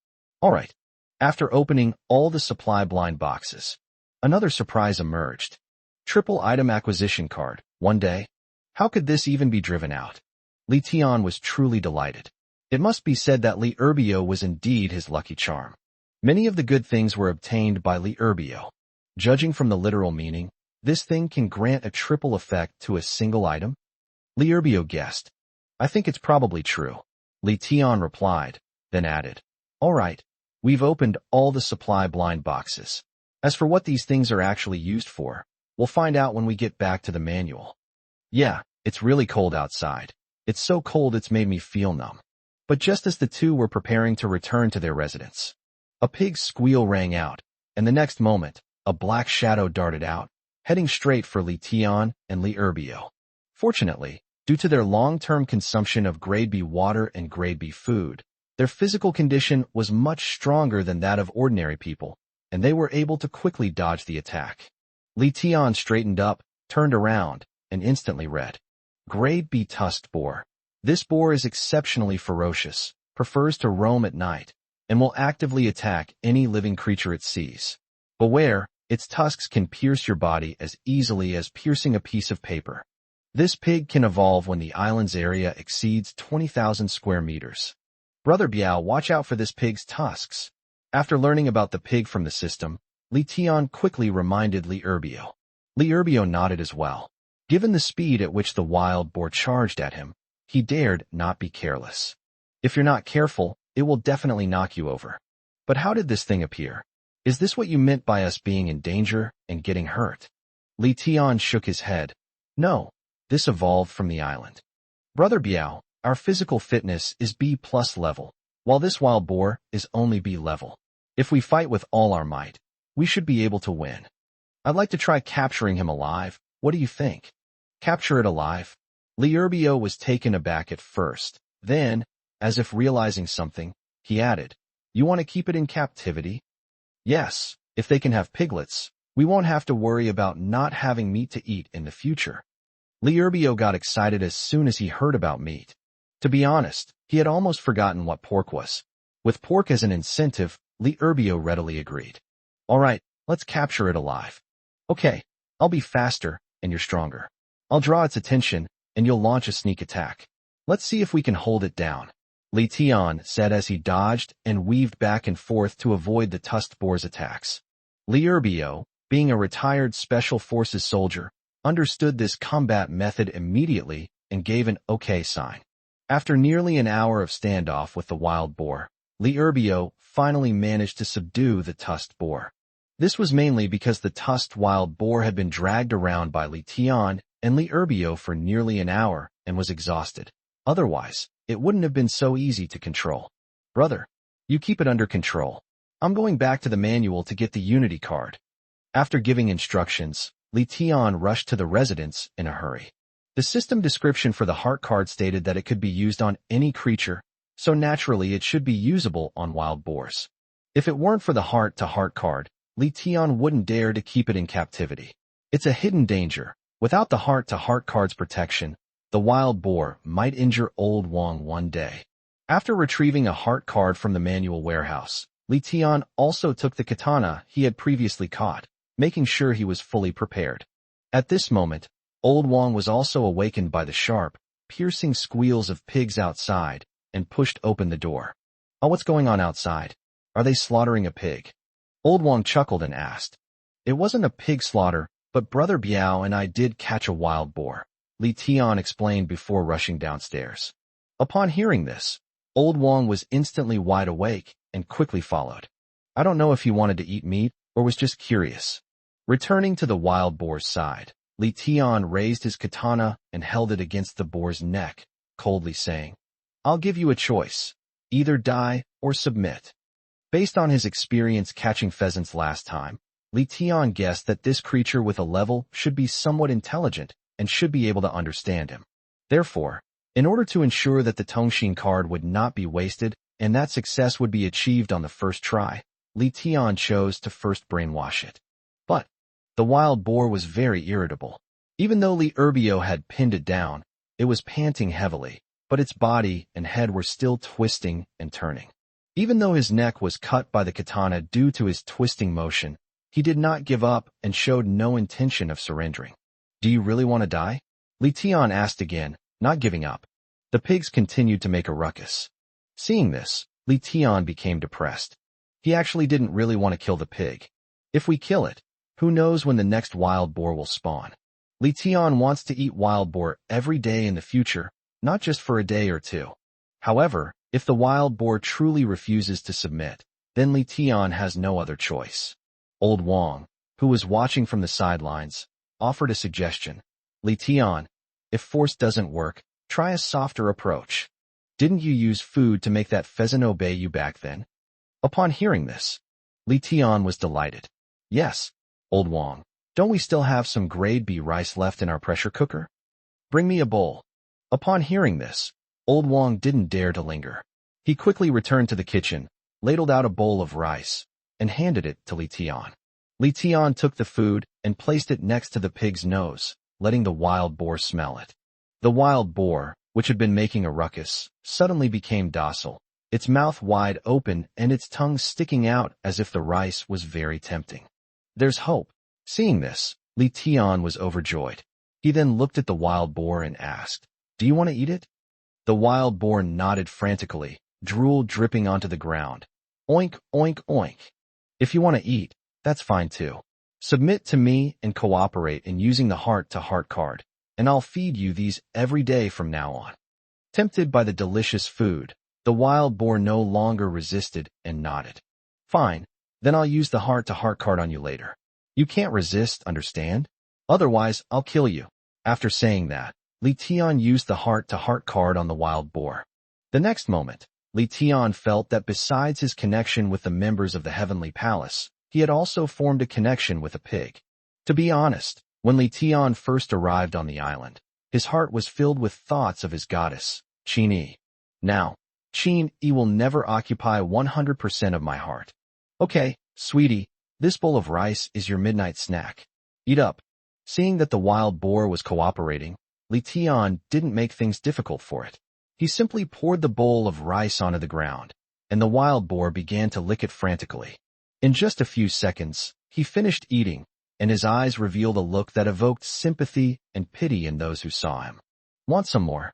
All right. After opening all the supply blind boxes, another surprise emerged. Triple item acquisition card, one day. How could this even be driven out? Li Tian was truly delighted. It must be said that Liurbio was indeed his lucky charm. Many of the good things were obtained by Liurbio. Judging from the literal meaning, this thing can grant a triple effect to a single item? Liurbio guessed. I think it's probably true. Li Tian replied, then added, All right, we've opened all the supply blind boxes. As for what these things are actually used for, we'll find out when we get back to the manual. Yeah, it's really cold outside. It's so cold it's made me feel numb. But just as the two were preparing to return to their residence, a pig's squeal rang out, and the next moment, a black shadow darted out, heading straight for Li Tian and Liurbio. Fortunately, due to their long-term consumption of grade B water and grade B food, their physical condition was much stronger than that of ordinary people, and they were able to quickly dodge the attack. Li Tian straightened up, turned around, and instantly read, Grade B tusked boar. This boar is exceptionally ferocious, prefers to roam at night, and will actively attack any living creature it sees. Beware, its tusks can pierce your body as easily as piercing a piece of paper. This pig can evolve when the island's area exceeds 20,000 square meters. Brother Biao, watch out for this pig's tusks. After learning about the pig from the system, Li Tian quickly reminded Liurbio. Liurbio nodded as well. Given the speed at which the wild boar charged at him, he dared not be careless. If you're not careful, it will definitely knock you over. But how did this thing appear? Is this what you meant by us being in danger and getting hurt? Li Tian shook his head. No, this evolved from the island. Brother Biao, our physical fitness is B+ level, while this wild boar is only B level. If we fight with all our might, we should be able to win. I'd like to try capturing him alive. What do you think? Capture it alive? Li Erbio was taken aback at first. Then, as if realizing something, he added, You want to keep it in captivity? Yes, if they can have piglets, we won't have to worry about not having meat to eat in the future. Li Erbio got excited as soon as he heard about meat. To be honest, he had almost forgotten what pork was. With pork as an incentive, Li Erbio readily agreed. All right, let's capture it alive. Okay, I'll be faster, and you're stronger. I'll draw its attention, and you'll launch a sneak attack. Let's see if we can hold it down. Li Tian said as he dodged and weaved back and forth to avoid the tusked boar's attacks. Li Erbio, being a retired Special Forces soldier, understood this combat method immediately and gave an okay sign. After nearly an hour of standoff with the wild boar, Li Erbio finally managed to subdue the tusked boar. This was mainly because the tusked wild boar had been dragged around by Li Tian and Li Erbio for nearly an hour and was exhausted. Otherwise, it wouldn't have been so easy to control. Brother, you keep it under control. I'm going back to the manual to get the Unity card. After giving instructions, Li Tian rushed to the residence in a hurry. The system description for the heart card stated that it could be used on any creature, so naturally it should be usable on wild boars. If it weren't for the heart-to-heart card, Li Tian wouldn't dare to keep it in captivity. It's a hidden danger. Without the heart-to-heart card's protection, the wild boar might injure Old Wong one day. After retrieving a heart card from the manual warehouse, Li Tian also took the katana he had previously caught, making sure he was fully prepared. At this moment, Old Wong was also awakened by the sharp, piercing squeals of pigs outside and pushed open the door. Oh, what's going on outside? Are they slaughtering a pig? Old Wong chuckled and asked. It wasn't a pig slaughter, but Brother Biao and I did catch a wild boar, Li Tian explained before rushing downstairs. Upon hearing this, Old Wong was instantly wide awake and quickly followed. I don't know if he wanted to eat meat or was just curious. Returning to the wild boar's side, Li Tian raised his katana and held it against the boar's neck, coldly saying, I'll give you a choice. Either die or submit. Based on his experience catching pheasants last time, Li Tian guessed that this creature with a level should be somewhat intelligent and should be able to understand him. Therefore, in order to ensure that the Tongshin card would not be wasted and that success would be achieved on the first try, Li Tian chose to first brainwash it. But the wild boar was very irritable. Even though Li Erbio had pinned it down, it was panting heavily, but its body and head were still twisting and turning. Even though his neck was cut by the katana due to his twisting motion, he did not give up and showed no intention of surrendering. Do you really want to die? Li Tian asked again, not giving up. The pigs continued to make a ruckus. Seeing this, Li Tian became depressed. He actually didn't really want to kill the pig. If we kill it, who knows when the next wild boar will spawn. Li Tian wants to eat wild boar every day in the future, not just for a day or two. However, if the wild boar truly refuses to submit, then Li Tian has no other choice. Old Wong, who was watching from the sidelines, offered a suggestion. Li Tian, if force doesn't work, try a softer approach. Didn't you use food to make that pheasant obey you back then? Upon hearing this, Li Tian was delighted. Yes, Old Wong, don't we still have some grade B rice left in our pressure cooker? Bring me a bowl. Upon hearing this, Old Wong didn't dare to linger. He quickly returned to the kitchen, ladled out a bowl of rice, and handed it to Li Tian. Li Tian took the food and placed it next to the pig's nose, letting the wild boar smell it. The wild boar, which had been making a ruckus, suddenly became docile, its mouth wide open and its tongue sticking out as if the rice was very tempting. There's hope. Seeing this, Li Tian was overjoyed. He then looked at the wild boar and asked, Do you want to eat it? The wild boar nodded frantically, drool dripping onto the ground. Oink, oink, oink. If you want to eat, that's fine too. Submit to me and cooperate in using the heart-to-heart card. and I'll feed you these every day from now on." Tempted by the delicious food, the wild boar no longer resisted and nodded. "Fine, then I'll use the heart-to-heart card on you later. You can't resist, understand? Otherwise, I'll kill you." After saying that, Li Tian used the heart-to-heart card on the wild boar. The next moment, Li Tian felt that besides his connection with the members of the Heavenly Palace, he had also formed a connection with a pig. To be honest, when Li Tian first arrived on the island, his heart was filled with thoughts of his goddess, Qin Yi. Now, Qin Yi will never occupy 100% of my heart. "Okay, sweetie, this bowl of rice is your midnight snack. Eat up." Seeing that the wild boar was cooperating, Li Tian didn't make things difficult for it. He simply poured the bowl of rice onto the ground, and the wild boar began to lick it frantically. In just a few seconds, he finished eating, and his eyes revealed a look that evoked sympathy and pity in those who saw him. "Want some more?"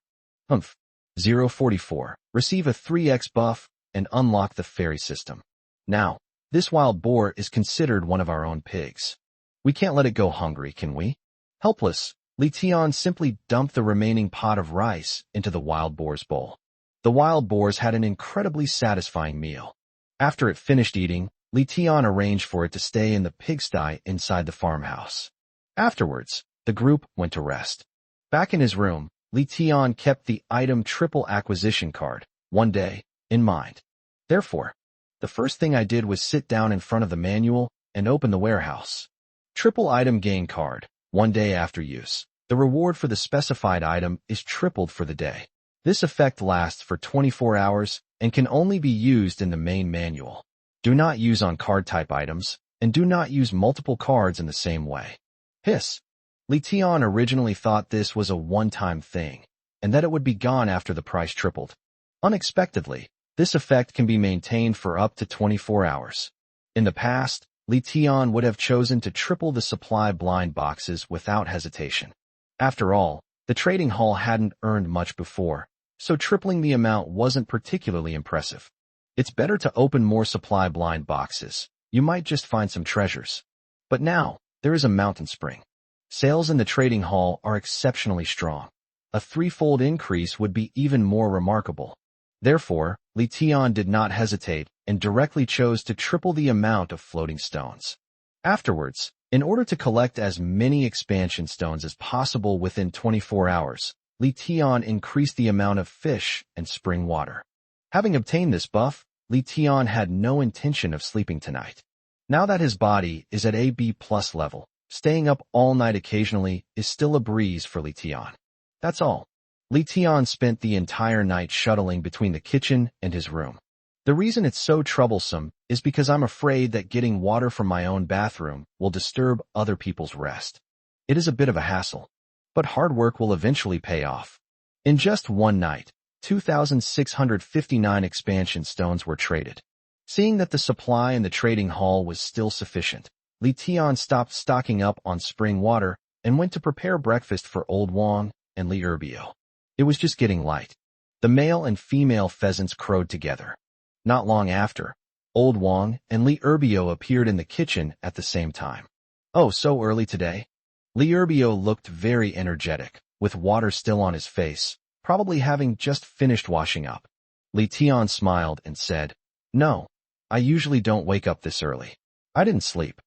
"Humph. 044. Receive a 3x buff and unlock the fairy system. Now, this wild boar is considered one of our own pigs. We can't let it go hungry, can we?" Helpless, Li Tian simply dumped the remaining pot of rice into the wild boar's bowl. The wild boars had an incredibly satisfying meal. After it finished eating, Li Tian arranged for it to stay in the pigsty inside the farmhouse. Afterwards, the group went to rest. Back in his room, Li Tian kept the item triple acquisition card, one day, in mind. Therefore, the first thing I did was sit down in front of the manual and open the warehouse. Triple item gain card, one day after use. The reward for the specified item is tripled for the day. This effect lasts for 24 hours and can only be used in the main manual. Do not use on card-type items, and do not use multiple cards in the same way. Hiss. Li Tian originally thought this was a one-time thing, and that it would be gone after the price tripled. Unexpectedly, this effect can be maintained for up to 24 hours. In the past, Li Tian would have chosen to triple the supply blind boxes without hesitation. After all, the trading hall hadn't earned much before, so tripling the amount wasn't particularly impressive. It's better to open more supply blind boxes. You might just find some treasures. But now, there is a mountain spring. Sales in the trading hall are exceptionally strong. A threefold increase would be even more remarkable. Therefore, Li Tian did not hesitate and directly chose to triple the amount of floating stones. Afterwards, in order to collect as many expansion stones as possible within 24 hours, Li Tian increased the amount of fish and spring water. Having obtained this buff, Li Tian had no intention of sleeping tonight. Now that his body is at a B+ level, staying up all night occasionally is still a breeze for Li Tian. That's all. Li Tian spent the entire night shuttling between the kitchen and his room. The reason it's so troublesome is because I'm afraid that getting water from my own bathroom will disturb other people's rest. It is a bit of a hassle, but hard work will eventually pay off. In just one night, 2,659 expansion stones were traded. Seeing that the supply in the trading hall was still sufficient, Li Tian stopped stocking up on spring water and went to prepare breakfast for Old Wang and Li Erbio. It was just getting light. The male and female pheasants crowed together. Not long after, Old Wang and Li Erbio appeared in the kitchen at the same time. "Oh, so early today?" Li Erbio looked very energetic, with water still on his face, probably having just finished washing up. Li Tian smiled and said, "No, I usually don't wake up this early. I didn't sleep."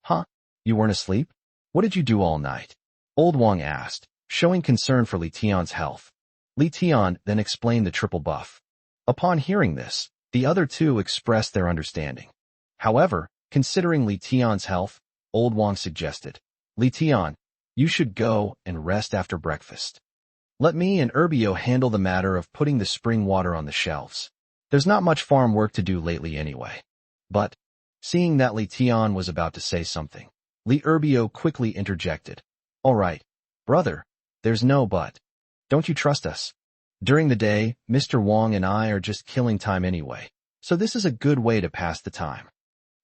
"Huh? You weren't asleep? What did you do all night?" Old Wang asked, showing concern for Li Tian's health. Li Tian then explained the triple buff. Upon hearing this, the other two expressed their understanding. However, considering Li Tian's health, Old Wang suggested, "Li Tian, you should go and rest after breakfast. Let me and Erbio handle the matter of putting the spring water on the shelves. There's not much farm work to do lately anyway." But, seeing that Li Tian was about to say something, Li Erbio quickly interjected, "All right, brother, there's no but. Don't you trust us? During the day, Mr. Wang and I are just killing time anyway, so this is a good way to pass the time."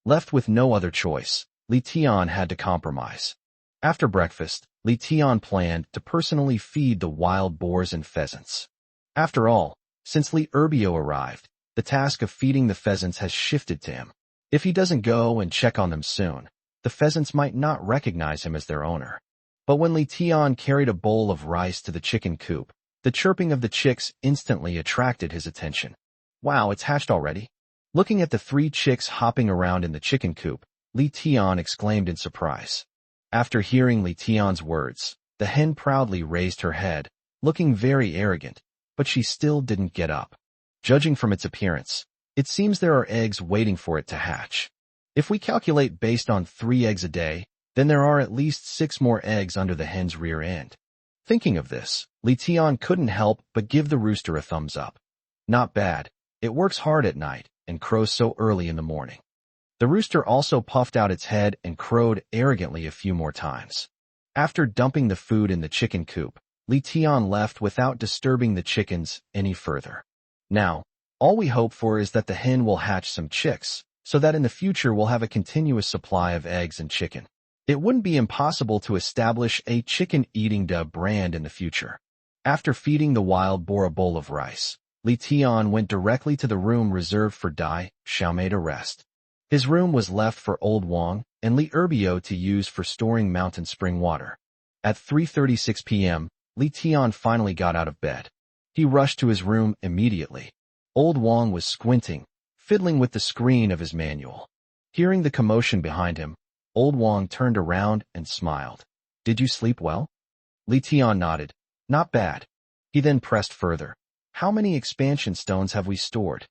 Left with no other choice, Li Tian had to compromise. After breakfast, Li Tian planned to personally feed the wild boars and pheasants. After all, since Li Erbio arrived, the task of feeding the pheasants has shifted to him. If he doesn't go and check on them soon, the pheasants might not recognize him as their owner. But when Li Tian carried a bowl of rice to the chicken coop, the chirping of the chicks instantly attracted his attention. Wow, it's hatched already? Looking at the 3 chicks hopping around in the chicken coop, Li Tian exclaimed in surprise. After hearing Li Tian's words, the hen proudly raised her head, looking very arrogant, but she still didn't get up. Judging from its appearance, it seems there are eggs waiting for it to hatch. If we calculate based on 3 eggs a day, then there are at least 6 more eggs under the hen's rear end. Thinking of this, Li Tian couldn't help but give the rooster a thumbs up. Not bad. It works hard at night and crows so early in the morning. The rooster also puffed out its head and crowed arrogantly a few more times. After dumping the food in the chicken coop, Li Tian left without disturbing the chickens any further. Now, all we hope for is that the hen will hatch some chicks, so that in the future we'll have a continuous supply of eggs and chicken. It wouldn't be impossible to establish a chicken-eating brand in the future. After feeding the wild boar a bowl of rice, Li Tian went directly to the room reserved for Dai Xiaomei to rest. His room was left for Old Wang and Li Erbio to use for storing mountain spring water. At 3:36 p.m., Li Tian finally got out of bed. He rushed to his room immediately. Old Wang was squinting, fiddling with the screen of his manual. Hearing the commotion behind him, Old Wang turned around and smiled. "Did you sleep well?" Li Tian nodded. "Not bad." He then pressed further. "How many expansion stones have we stored?"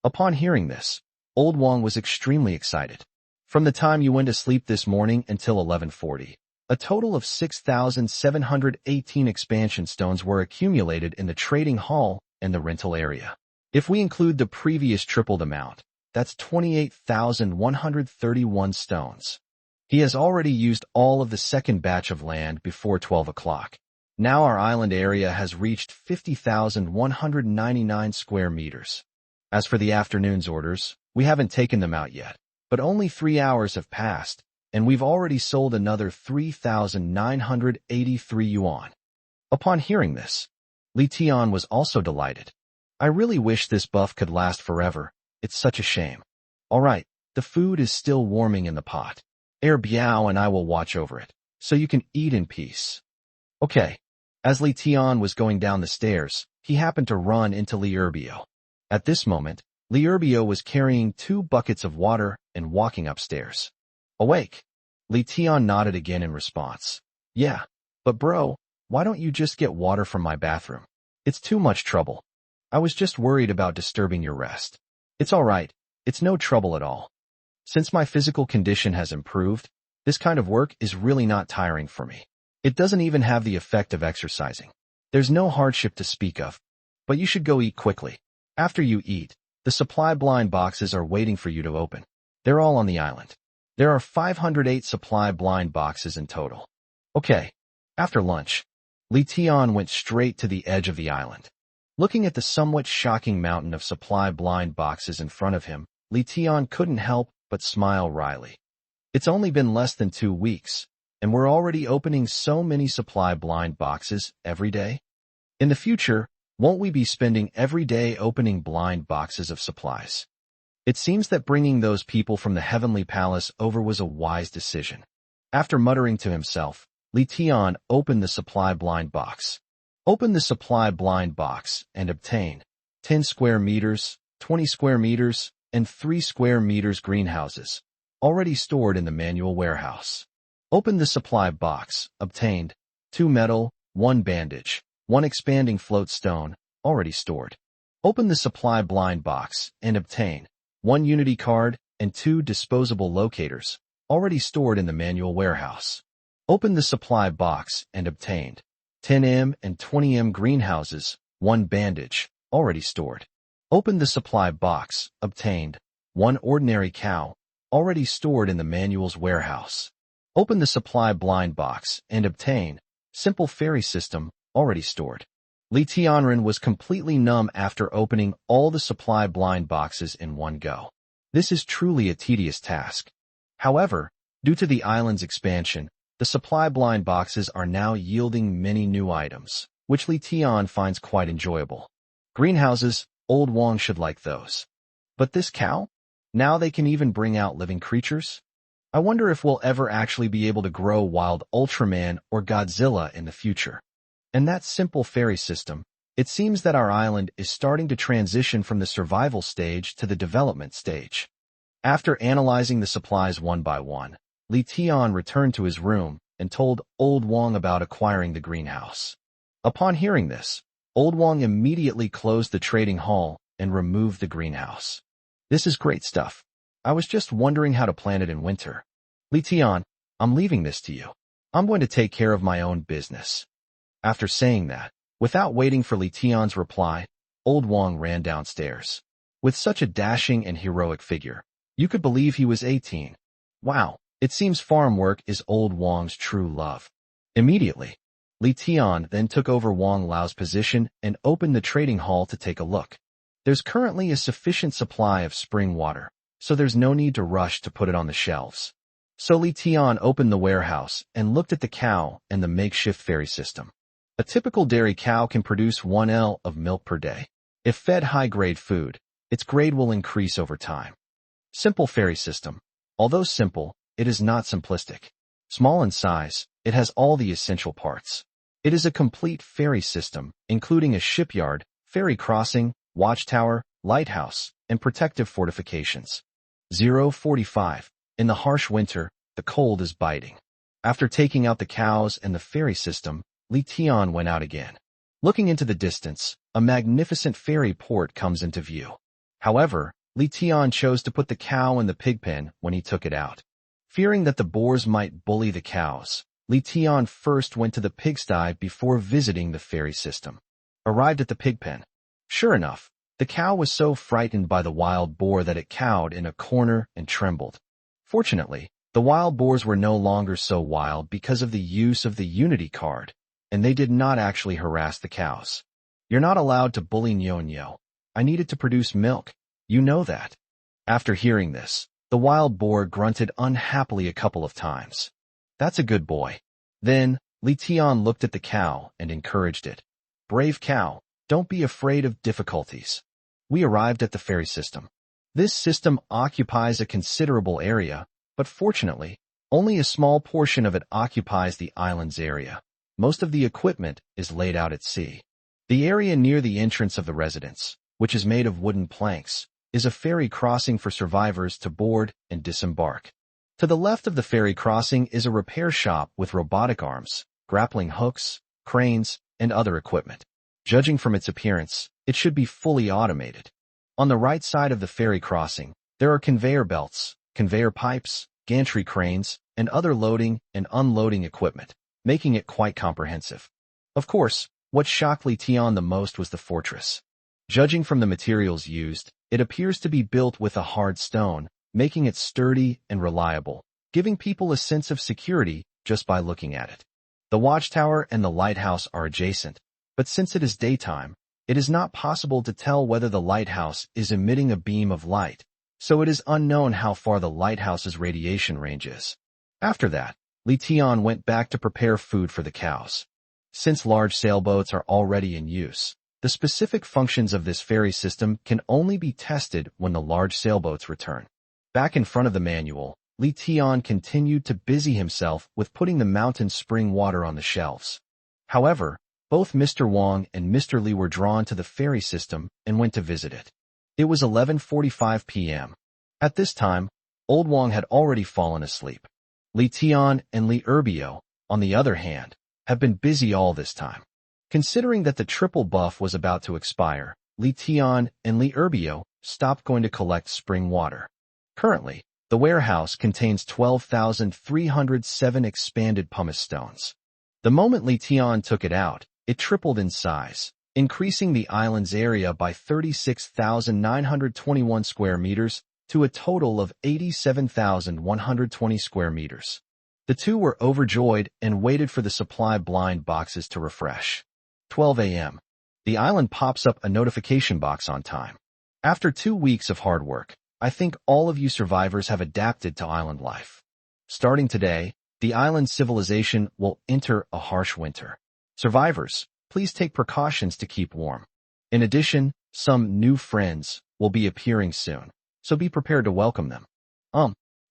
Upon hearing this, Old Wang was extremely excited. "From the time you went to sleep this morning until 11:40, a total of 6,718 expansion stones were accumulated in the trading hall and the rental area. If we include the previous tripled amount, that's 28,131 stones. He has already used all of the second batch of land before 12 o'clock. Now our island area has reached 50,199 square meters. As for the afternoon's orders, we haven't taken them out yet, but only 3 hours have passed, and we've already sold another 3,983 yuan." Upon hearing this, Li Tian was also delighted. "I really wish this buff could last forever. It's such a shame. All right, the food is still warming in the pot. Biao and I will watch over it, so you can eat in peace." Okay. As Li Tian was going down the stairs, he happened to run into Li Erbio. At this moment, Li Erbio was carrying 2 buckets of water and walking upstairs. "Awake?" Li Tian nodded again in response. "Yeah, but bro, why don't you just get water from my bathroom? It's too much trouble. I was just worried about disturbing your rest." "It's all right. It's no trouble at all. Since my physical condition has improved, this kind of work is really not tiring for me. It doesn't even have the effect of exercising. There's no hardship to speak of. But you should go eat quickly. After you eat, the supply blind boxes are waiting for you to open. They're all on the island. There are 508 supply blind boxes in total." Okay. After lunch, Li Tian went straight to the edge of the island. Looking at the somewhat shocking mountain of supply blind boxes in front of him, Li Tian couldn't help but smile wryly. It's only been less than 2 weeks, and we're already opening so many supply blind boxes every day. In the future, won't we be spending every day opening blind boxes of supplies? It seems that bringing those people from the Heavenly Palace over was a wise decision. After muttering to himself, Li Tian opened the supply blind box. Open the supply blind box and obtain 10 square meters, 20 square meters, and 3 square meters greenhouses, already stored in the manual warehouse. Open the supply box, obtained 2 metal, 1 bandage, 1 expanding float stone, already stored. Open the supply blind box and obtain 1 unity card and 2 disposable locators, already stored in the manual warehouse. Open the supply box and obtained 10M and 20M greenhouses, 1 bandage, already stored. Open the supply box, obtained 1 ordinary cow, already stored in the manual's warehouse. Open the supply blind box and obtain simple fairy system, already stored. Li Tianren was completely numb after opening all the supply blind boxes in one go. This is truly a tedious task. However, due to the island's expansion, the supply blind boxes are now yielding many new items, which Li Tian finds quite enjoyable. Greenhouses, Old Wang should like those. But this cow? Now they can even bring out living creatures? I wonder if we'll ever actually be able to grow wild Ultraman or Godzilla in the future. And that simple fairy system, it seems that our island is starting to transition from the survival stage to the development stage. After analyzing the supplies one by one, Li Tian returned to his room and told Old Wang about acquiring the greenhouse. Upon hearing this, Old Wang immediately closed the trading hall and removed the greenhouse. This is great stuff. I was just wondering how to plant it in winter. Li Tian, I'm leaving this to you. I'm going to take care of my own business. After saying that, without waiting for Li Tian's reply, Old Wang ran downstairs. With such a dashing and heroic figure, you could believe he was 18. Wow, it seems farm work is Old Wang's true love. Immediately, Li Tian then took over Wang Lao's position and opened the trading hall to take a look. There's currently a sufficient supply of spring water, so there's no need to rush to put it on the shelves. So Li Tian opened the warehouse and looked at the cow and the makeshift fairy system. A typical dairy cow can produce 1 L of milk per day. If fed high-grade food, its grade will increase over time. Simple fairy system. Although simple, it is not simplistic. Small in size, it has all the essential parts. It is a complete fairy system, including a shipyard, ferry crossing, watchtower, lighthouse, and protective fortifications. 045. In the harsh winter, the cold is biting. After taking out the cows and the ferry system, Li Tian went out again. Looking into the distance, a magnificent ferry port comes into view. However, Li Tian chose to put the cow in the pig pen when he took it out. Fearing that the boars might bully the cows, Li Tian first went to the pigsty before visiting the ferry system. Arrived at the pig pen. Sure enough, the cow was so frightened by the wild boar that it cowed in a corner and trembled. Fortunately, the wild boars were no longer so wild because of the use of the Unity card, and they did not actually harass the cows. You're not allowed to bully Nyo-Nyo. I needed to produce milk. You know that. After hearing this, the wild boar grunted unhappily a couple of times. That's a good boy. Then, Li Tian looked at the cow and encouraged it. Brave cow, don't be afraid of difficulties. We arrived at the ferry system. This system occupies a considerable area, but fortunately, only a small portion of it occupies the island's area. Most of the equipment is laid out at sea. The area near the entrance of the residence, which is made of wooden planks, is a ferry crossing for survivors to board and disembark. To the left of the ferry crossing is a repair shop with robotic arms, grappling hooks, cranes, and other equipment. Judging from its appearance, it should be fully automated. On the right side of the ferry crossing, there are conveyor belts, conveyor pipes, gantry cranes, and other loading and unloading equipment, making it quite comprehensive. Of course, what shocked Li Tian the most was the fortress. Judging from the materials used, it appears to be built with a hard stone, making it sturdy and reliable, giving people a sense of security just by looking at it. The watchtower and the lighthouse are adjacent, but since it is daytime, it is not possible to tell whether the lighthouse is emitting a beam of light, so it is unknown how far the lighthouse's radiation range is. After that, Li Tian went back to prepare food for the cows. Since large sailboats are already in use, the specific functions of this ferry system can only be tested when the large sailboats return. Back in front of the manual, Li Tian continued to busy himself with putting the mountain spring water on the shelves. However, both Mr. Wang and Mr. Li were drawn to the ferry system and went to visit it. It was 11:45 p.m. At this time, Old Wang had already fallen asleep. Li Tian and Li Erbio, on the other hand, have been busy all this time. Considering that the triple buff was about to expire, Li Tian and Li Erbio stopped going to collect spring water. Currently, the warehouse contains 12,307 expanded pumice stones. The moment Li Tian took it out, it tripled in size, increasing the island's area by 36,921 square meters to a total of 87,120 square meters. The two were overjoyed and waited for the supply blind boxes to refresh. 12 a.m. The island pops up a notification box on time. After 2 weeks of hard work, I think all of you survivors have adapted to island life. Starting today, the island civilization will enter a harsh winter. Survivors, please take precautions to keep warm. In addition, some new friends will be appearing soon, so be prepared to welcome them.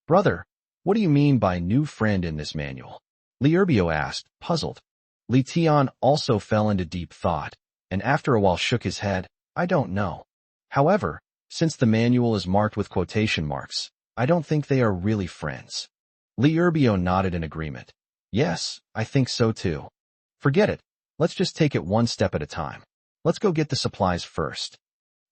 Brother, What do you mean by new friend in this manual? Liurbio asked, puzzled. Li Tian also fell into deep thought, and after a while shook his head. I don't know. However, since the manual is marked with quotation marks, I don't think they are really friends. Liurbio nodded in agreement. Yes, I think so too. Forget it. Let's just take it one step at a time. Let's go get the supplies first.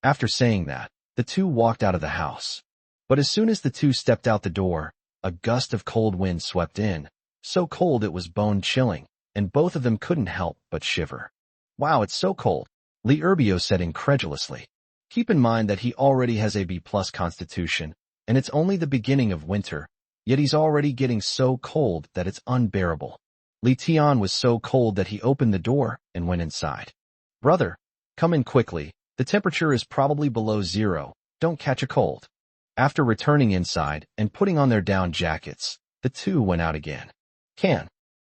After saying that, the two walked out of the house. But as soon as the two stepped out the door, a gust of cold wind swept in, so cold it was bone-chilling, and both of them couldn't help but shiver. Wow, it's so cold, Liurbio said incredulously. Keep in mind that he already has a B+ constitution, and it's only the beginning of winter, yet he's already getting so cold that it's unbearable. Li Tian was so cold that he opened the door and went inside. Brother, come in quickly, the temperature is probably below 0, don't catch a cold. After returning inside and putting on their down jackets, the two went out again.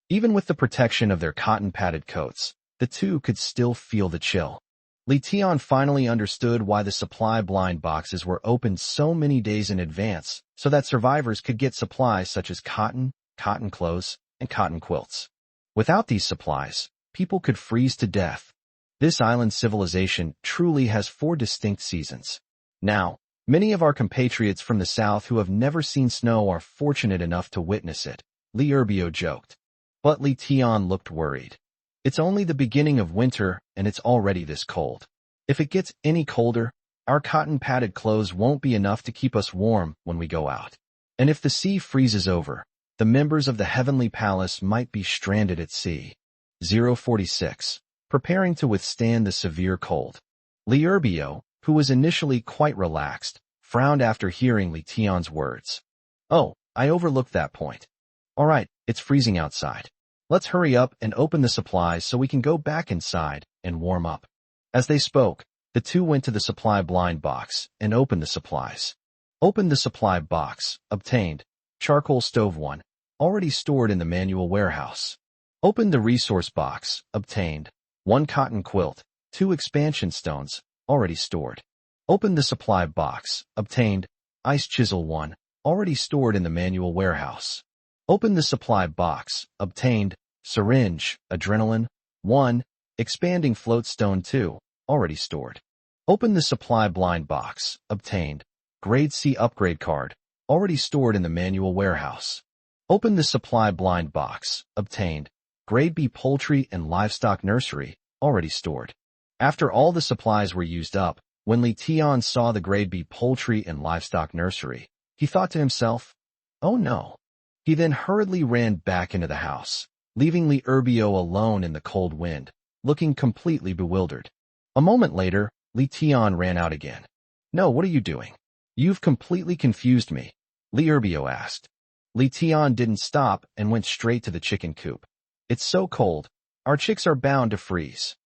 Even with the protection of their cotton-padded coats, the two could still feel the chill. Li Tian finally understood why the supply blind boxes were opened so many days in advance, so that survivors could get supplies such as cotton, cotton clothes, and cotton quilts. Without these supplies, people could freeze to death. This island civilization truly has 4 distinct seasons. Now, many of our compatriots from the south who have never seen snow are fortunate enough to witness it, Liurbio joked. But Li Tian looked worried. It's only the beginning of winter, and it's already this cold. If it gets any colder, our cotton-padded clothes won't be enough to keep us warm when we go out. And if the sea freezes over, the members of the Heavenly Palace might be stranded at sea. 046. Preparing to withstand the severe cold. Liurbio, who was initially quite relaxed, frowned after hearing Li Tian's words. Oh, I overlooked that point. All right, it's freezing outside. Let's hurry up and open the supplies so we can go back inside and warm up. As they spoke, the two went to the supply blind box and opened the supplies. Opened the supply box, obtained, charcoal stove 1, already stored in the manual warehouse. Opened the resource box, obtained, 1 cotton quilt, 2 expansion stones, already stored. Opened the supply box, obtained, ice chisel 1, already stored in the manual warehouse. Opened the supply box, obtained, syringe, adrenaline, 1, expanding float stone 2, already stored. Opened the supply blind box, obtained, grade C upgrade card, already stored in the manual warehouse. Opened the supply blind box, obtained, grade B poultry and livestock nursery, already stored. After all the supplies were used up, when Li Tian saw the grade B poultry and livestock nursery, he thought to himself, oh no. He then hurriedly ran back into the house, leaving Liurbio alone in the cold wind, looking completely bewildered. A moment later, Li Tian ran out again. No, what are you doing? You've completely confused me, Liurbio asked. Li Tian didn't stop and went straight to the chicken coop. It's so cold, our chicks are bound to freeze.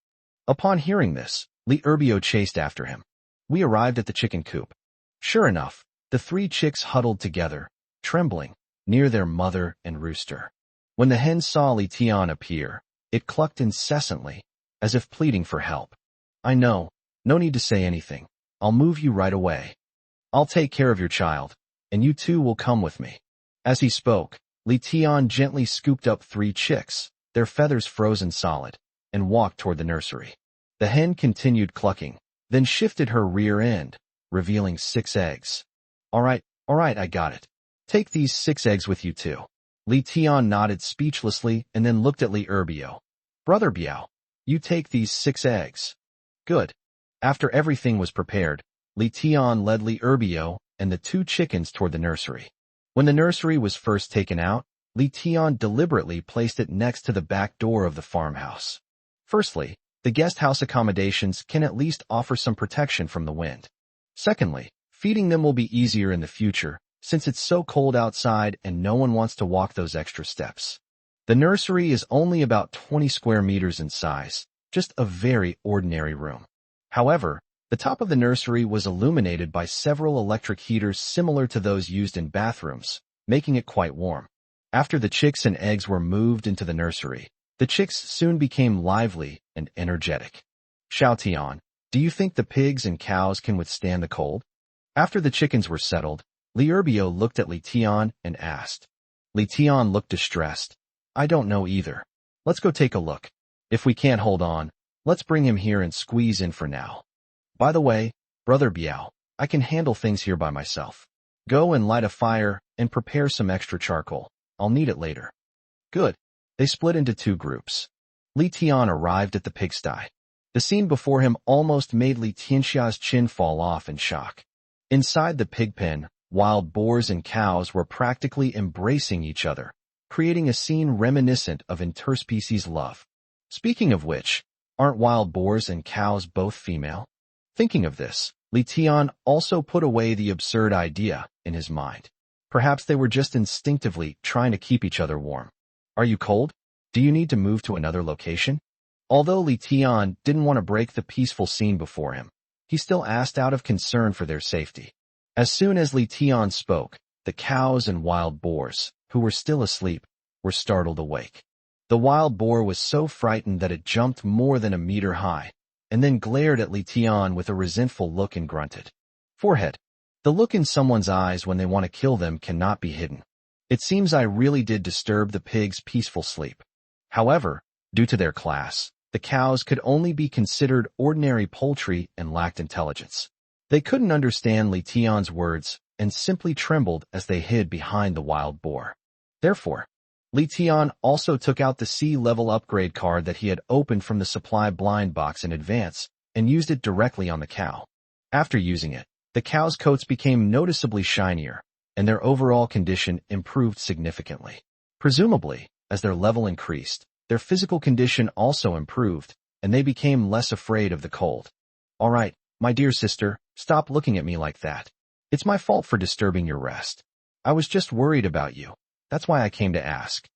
Upon hearing this, Liurbio chased after him. We arrived at the chicken coop. Sure enough, the 3 chicks huddled together, trembling, near their mother and rooster. When the hen saw Li Tian appear, it clucked incessantly, as if pleading for help. I know, no need to say anything. I'll move you right away. I'll take care of your child, and you two will come with me. As he spoke, Li Tian gently scooped up 3 chicks, their feathers frozen solid, and walked toward the nursery. The hen continued clucking, then shifted her rear end, revealing 6 eggs. All right, I got it. Take these 6 eggs with you too. Li Tian nodded speechlessly and then looked at Liurbio. Brother Biao, you take these 6 eggs. Good. After everything was prepared, Li Tian led Liurbio and the 2 chickens toward the nursery. When the nursery was first taken out, Li Tian deliberately placed it next to the back door of the farmhouse. Firstly, the guest house accommodations can at least offer some protection from the wind. Secondly, feeding them will be easier in the future, since it's so cold outside and no one wants to walk those extra steps. The nursery is only about 20 square meters in size, just a very ordinary room. However, the top of the nursery was illuminated by several electric heaters similar to those used in bathrooms, making it quite warm. After the chicks and eggs were moved into the nursery, the chicks soon became lively and energetic. Xiaotian, do you think the pigs and cows can withstand the cold? After the chickens were settled, Liurbio looked at Li Tian and asked, Li Tian looked distressed. I don't know either. Let's go take a look. If we can't hold on, let's bring him here and squeeze in for now. By the way, Brother Biao, I can handle things here by myself. Go and light a fire and prepare some extra charcoal. I'll need it later. Good. They split into two groups. Li Tian arrived at the pigsty. The scene before him almost made Li Tianxia's chin fall off in shock. Inside the pig pen, wild boars and cows were practically embracing each other, creating a scene reminiscent of interspecies love. Speaking of which, aren't wild boars and cows both female? Thinking of this, Li Tian also put away the absurd idea in his mind. Perhaps they were just instinctively trying to keep each other warm. Are you cold? Do you need to move to another location? Although Li Tian didn't want to break the peaceful scene before him, he still asked out of concern for their safety. As soon as Li Tian spoke, the cows and wild boars, who were still asleep, were startled awake. The wild boar was so frightened that it jumped more than a meter high, and then glared at Li Tian with a resentful look and grunted. Forehead. The look in someone's eyes when they want to kill them cannot be hidden. It seems I really did disturb the pig's peaceful sleep. However, due to their class, the cows could only be considered ordinary poultry and lacked intelligence. They couldn't understand Li Tian's words and simply trembled as they hid behind the wild boar. Therefore, Li Tian also took out the C-level upgrade card that he had opened from the supply blind box in advance and used it directly on the cow. After using it, the cow's coats became noticeably shinier, and their overall condition improved significantly. Presumably, as their level increased, their physical condition also improved, and they became less afraid of the cold. All right, my dear sister, stop looking at me like that. It's my fault for disturbing your rest. I was just worried about you. That's why I came to ask.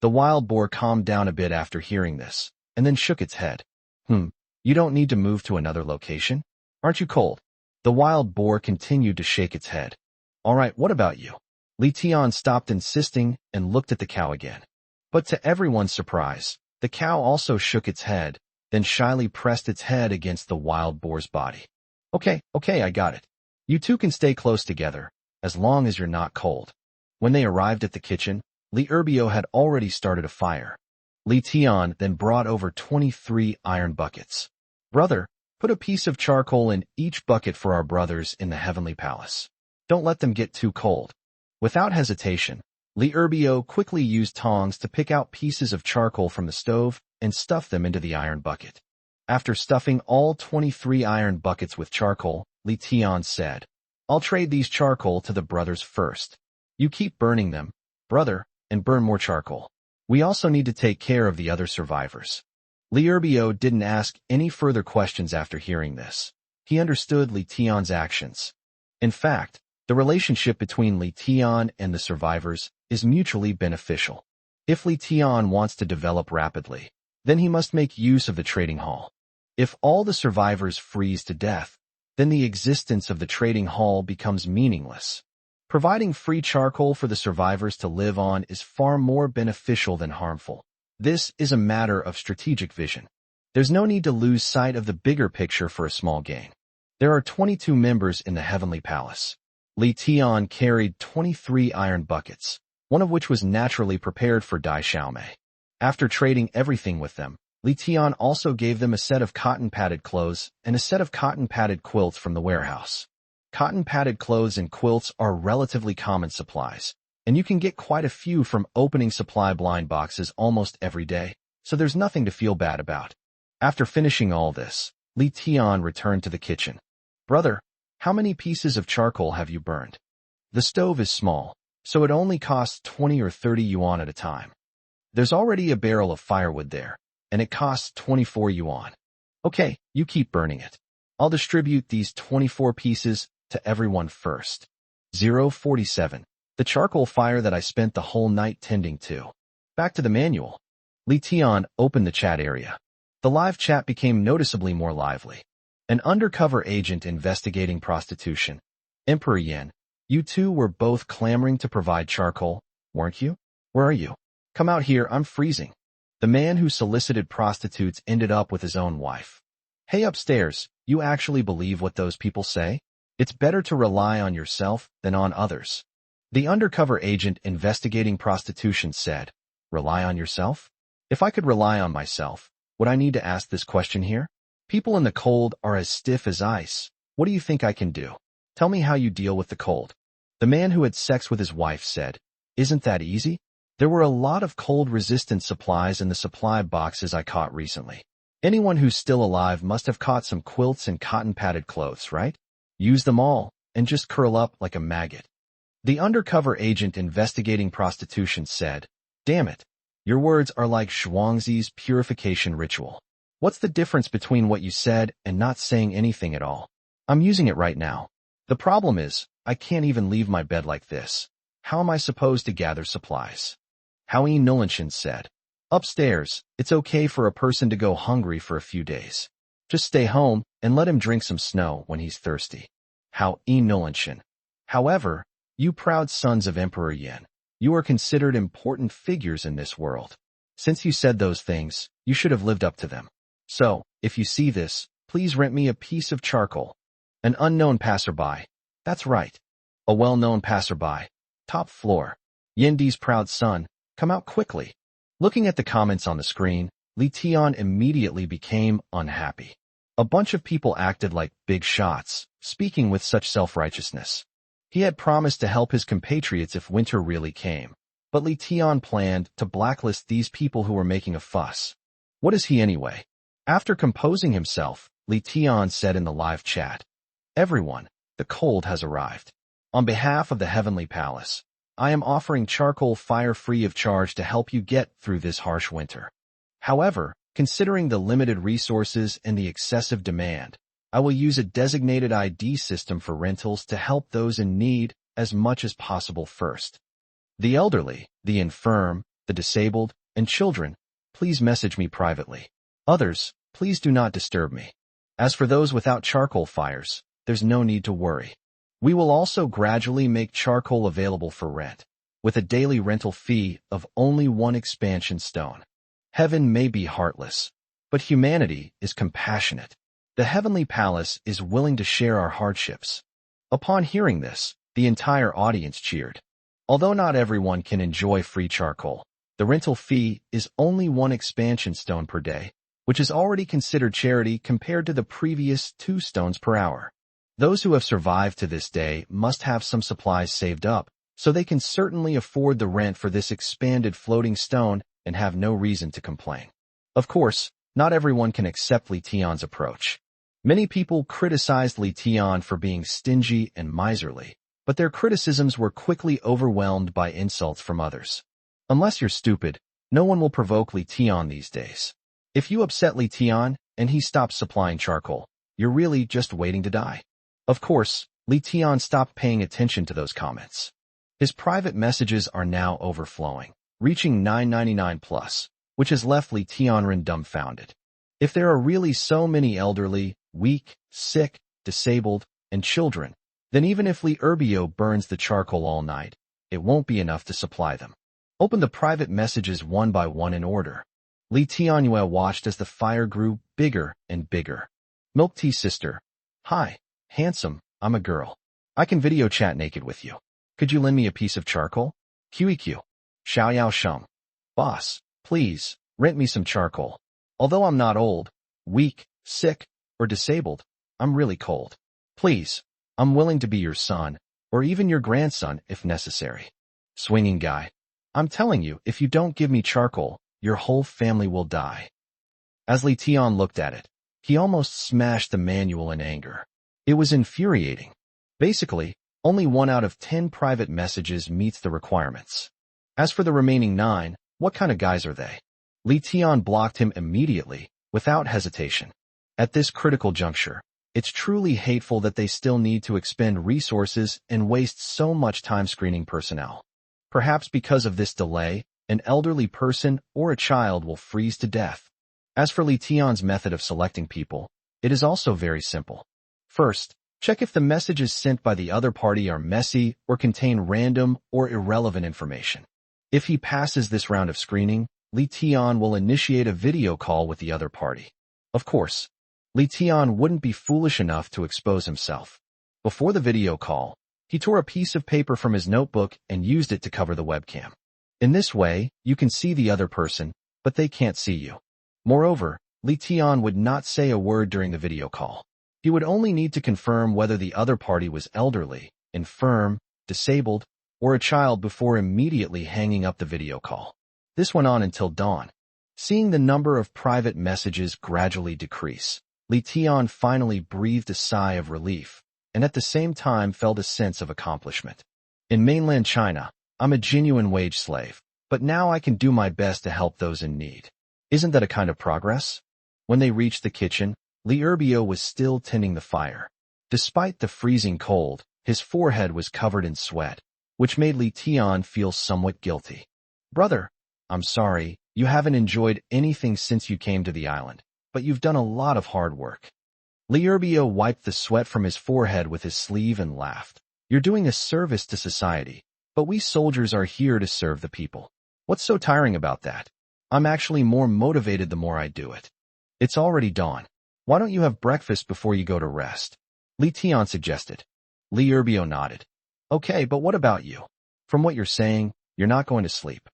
The wild boar calmed down a bit after hearing this, and then shook its head. You don't need to move to another location? Aren't you cold? The wild boar continued to shake its head. All right, what about you? Li Tian stopped insisting and looked at the cow again. But to everyone's surprise, the cow also shook its head, then shyly pressed its head against the wild boar's body. Okay, I got it. You two can stay close together, as long as you're not cold. When they arrived at the kitchen, Li Erbio had already started a fire. Li Tian then brought over 23 iron buckets. Brother, put a piece of charcoal in each bucket for our brothers in the heavenly palace. Don't let them get too cold. Without hesitation, Li Erbio quickly used tongs to pick out pieces of charcoal from the stove and stuff them into the iron bucket. After stuffing all 23 iron buckets with charcoal, Li Tian said, I'll trade these charcoal to the brothers first. You keep burning them, brother, and burn more charcoal. We also need to take care of the other survivors. Li Erbio didn't ask any further questions after hearing this. He understood Li Tian's actions. In fact, the relationship between Li Tian and the survivors is mutually beneficial. If Li Tian wants to develop rapidly, then he must make use of the trading hall. If all the survivors freeze to death, then the existence of the trading hall becomes meaningless. Providing free charcoal for the survivors to live on is far more beneficial than harmful. This is a matter of strategic vision. There's no need to lose sight of the bigger picture for a small gain. There are 22 members in the Heavenly Palace. Li Tian carried 23 iron buckets, one of which was naturally prepared for Dai Xiaomei. After trading everything with them, Li Tian also gave them a set of cotton-padded clothes and a set of cotton-padded quilts from the warehouse. Cotton-padded clothes and quilts are relatively common supplies, and you can get quite a few from opening supply blind boxes almost every day, so there's nothing to feel bad about. After finishing all this, Li Tian returned to the kitchen. Brother, how many pieces of charcoal have you burned? The stove is small, so it only costs 20 or 30 yuan at a time. There's already a barrel of firewood there, and it costs 24 yuan. Okay, you keep burning it. I'll distribute these 24 pieces to everyone first. 047. The charcoal fire that I spent the whole night tending to. Back to the manual. Li Tian opened the chat area. The live chat became noticeably more lively. An undercover agent investigating prostitution. Emperor Yan, you two were both clamoring to provide charcoal, weren't you? Where are you? Come out here, I'm freezing. The man who solicited prostitutes ended up with his own wife. Hey upstairs, you actually believe what those people say? It's better to rely on yourself than on others. The undercover agent investigating prostitution said, "Rely on yourself? If I could rely on myself, would I need to ask this question here? People in the cold are as stiff as ice. What do you think I can do? Tell me how you deal with the cold." The man who had sex with his wife said, "Isn't that easy? There were a lot of cold-resistant supplies in the supply boxes I caught recently. Anyone who's still alive must have caught some quilts and cotton-padded clothes, right? Use them all, and just curl up like a maggot." The undercover agent investigating prostitution said, "Damn it. Your words are like Zhuangzi's purification ritual. What's the difference between what you said and not saying anything at all? I'm using it right now. The problem is, I can't even leave my bed like this. How am I supposed to gather supplies?" Howie Nulinshin said, "Upstairs, it's okay for a person to go hungry for a few days. Just stay home and let him drink some snow when he's thirsty." Howie Nulinshin. However, you proud sons of Emperor Yin, you are considered important figures in this world. Since you said those things, you should have lived up to them. So, if you see this, please rent me a piece of charcoal. An unknown passerby. That's right. A well-known passerby. Top floor. Yindi's proud son, come out quickly. Looking at the comments on the screen, Li Tian immediately became unhappy. A bunch of people acted like big shots, speaking with such self-righteousness. He had promised to help his compatriots if winter really came, but Li Tian planned to blacklist these people who were making a fuss. What is he anyway? After composing himself, Li Tian said in the live chat, "Everyone, the cold has arrived. On behalf of the Heavenly Palace, I am offering charcoal fire free of charge to help you get through this harsh winter. However, considering the limited resources and the excessive demand, I will use a designated ID system for rentals to help those in need as much as possible first. The elderly, the infirm, the disabled, and children, please message me privately. Others, please do not disturb me. As for those without charcoal fires, there's no need to worry. We will also gradually make charcoal available for rent, with a daily rental fee of only 1 expansion stone. Heaven may be heartless, but humanity is compassionate. The Heavenly Palace is willing to share our hardships." Upon hearing this, the entire audience cheered. Although not everyone can enjoy free charcoal, the rental fee is only 1 expansion stone per day, which is already considered charity compared to the previous 2 stones per hour. Those who have survived to this day must have some supplies saved up, so they can certainly afford the rent for this expanded floating stone and have no reason to complain. Of course, not everyone can accept Li Tian's approach. Many people criticized Li Tian for being stingy and miserly, but their criticisms were quickly overwhelmed by insults from others. Unless you're stupid, no one will provoke Li Tian these days. If you upset Li Tian and he stops supplying charcoal, you're really just waiting to die. Of course, Li Tian stopped paying attention to those comments. His private messages are now overflowing, reaching 999 plus, which has left Li Tianren dumbfounded. If there are really so many elderly, weak, sick, disabled, and children, then even if Li Urbio burns the charcoal all night, it won't be enough to supply them. Open the private messages one by one in order. Li Tianyue watched as the fire grew bigger and bigger. Milk Tea Sister. Hi, handsome, I'm a girl. I can video chat naked with you. Could you lend me a piece of charcoal? QEQ. Xiaoyao Sheng. Boss, please, rent me some charcoal. Although I'm not old, weak, sick, or disabled, I'm really cold. Please, I'm willing to be your son, or even your grandson if necessary. Swinging guy. I'm telling you, if you don't give me charcoal, your whole family will die. As Li Tian looked at it, he almost smashed the manual in anger. It was infuriating. Basically, only 1 out of 10 private messages meets the requirements. As for the remaining 9, what kind of guys are they? Li Tian blocked him immediately, without hesitation. At this critical juncture, it's truly hateful that they still need to expend resources and waste so much time screening personnel. Perhaps because of this delay, an elderly person or a child will freeze to death. As for Li Tian's method of selecting people, it is also very simple. First, check if the messages sent by the other party are messy or contain random or irrelevant information. If he passes this round of screening, Li Tian will initiate a video call with the other party. Of course, Li Tian wouldn't be foolish enough to expose himself. Before the video call, He tore a piece of paper from his notebook and used it to cover the webcam. In this way, you can see the other person, but they can't see you. Moreover, Li Tian would not say a word during the video call. He would only need to confirm whether the other party was elderly, infirm, disabled, or a child before immediately hanging up the video call. This went on until dawn. Seeing the number of private messages gradually decrease, Li Tian finally breathed a sigh of relief, and at the same time felt a sense of accomplishment. In mainland China, I'm a genuine wage slave, but now I can do my best to help those in need. Isn't that a kind of progress? When they reached the kitchen, Li Erbio was still tending the fire. Despite the freezing cold, his forehead was covered in sweat, which made Li Tian feel somewhat guilty. Brother, I'm sorry, you haven't enjoyed anything since you came to the island, but you've done a lot of hard work. Li Erbio wiped the sweat from his forehead with his sleeve and laughed. You're doing a service to society, but we soldiers are here to serve the people. What's so tiring about that? I'm actually more motivated the more I do it. It's already dawn. Why don't you have breakfast before you go to rest? Li Tian suggested. Li Erbio nodded. Okay, but what about you? From what you're saying, you're not going to sleep.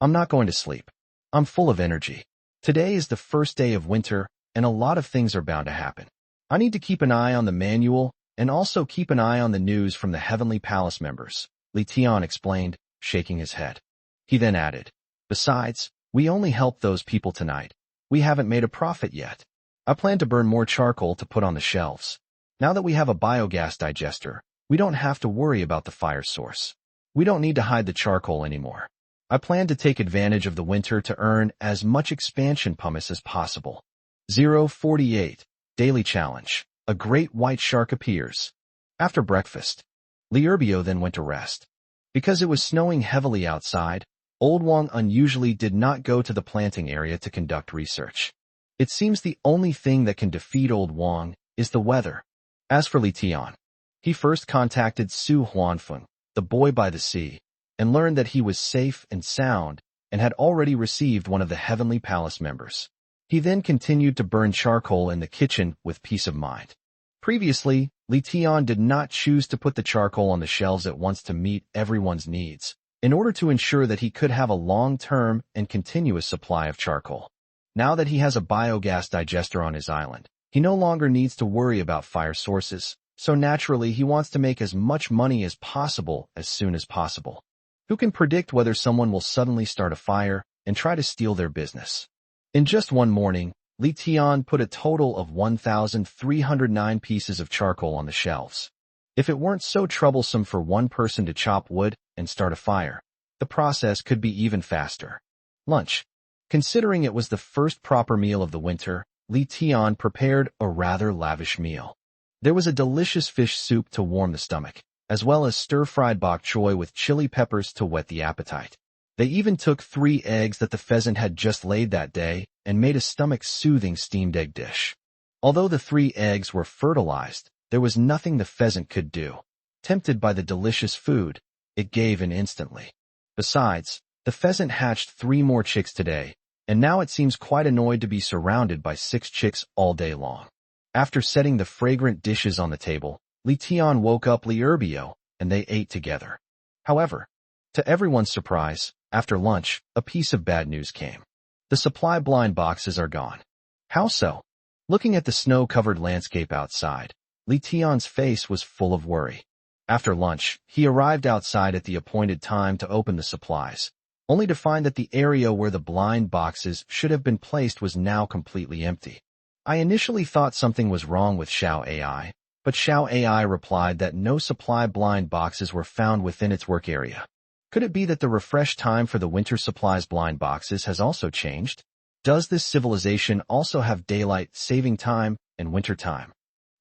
I'm not going to sleep. I'm full of energy. Today is the first day of winter, and a lot of things are bound to happen. I need to keep an eye on the manual and also keep an eye on the news from the Heavenly Palace members, Li Tian explained, shaking his head. He then added, besides, we only helped those people tonight. We haven't made a profit yet. I plan to burn more charcoal to put on the shelves. Now that we have a biogas digester, we don't have to worry about the fire source. We don't need to hide the charcoal anymore. I plan to take advantage of the winter to earn as much expansion pumice as possible. 048. Daily Challenge. A great white shark appears. After breakfast, Li Erbio then went to rest. Because it was snowing heavily outside, Old Wang unusually did not go to the planting area to conduct research. It seems the only thing that can defeat Old Wang is the weather. As for Li Tian, he first contacted Su Huanfeng, the boy by the sea, and learned that he was safe and sound and had already received one of the Heavenly Palace members. He then continued to burn charcoal in the kitchen with peace of mind. Previously, Li Tian did not choose to put the charcoal on the shelves at once to meet everyone's needs, in order to ensure that he could have a long-term and continuous supply of charcoal. Now that he has a biogas digester on his island, he no longer needs to worry about fire sources, so naturally he wants to make as much money as possible as soon as possible. Who can predict whether someone will suddenly start a fire and try to steal their business? In just one morning, Li Tian put a total of 1,309 pieces of charcoal on the shelves. If it weren't so troublesome for one person to chop wood and start a fire, the process could be even faster. Lunch. Considering it was the first proper meal of the winter, Li Tian prepared a rather lavish meal. There was a delicious fish soup to warm the stomach, as well as stir-fried bok choy with chili peppers to whet the appetite. They even took 3 eggs that the pheasant had just laid that day and made a stomach-soothing steamed egg dish. Although the 3 eggs were fertilized, there was nothing the pheasant could do. Tempted by the delicious food, it gave in instantly. Besides, the pheasant hatched 3 more chicks today, and now it seems quite annoyed to be surrounded by 6 chicks all day long. After setting the fragrant dishes on the table, Li Tian woke up Li Erbio, and they ate together. However, to everyone's surprise, after lunch, a piece of bad news came. The supply blind boxes are gone. How so? Looking at the snow-covered landscape outside, Li Tian's face was full of worry. After lunch, he arrived outside at the appointed time to open the supplies, only to find that the area where the blind boxes should have been placed was now completely empty. I initially thought something was wrong with Xiao AI, but Xiao AI replied that no supply blind boxes were found within its work area. Could it be that the refresh time for the winter supplies blind boxes has also changed? Does this civilization also have daylight saving time and winter time?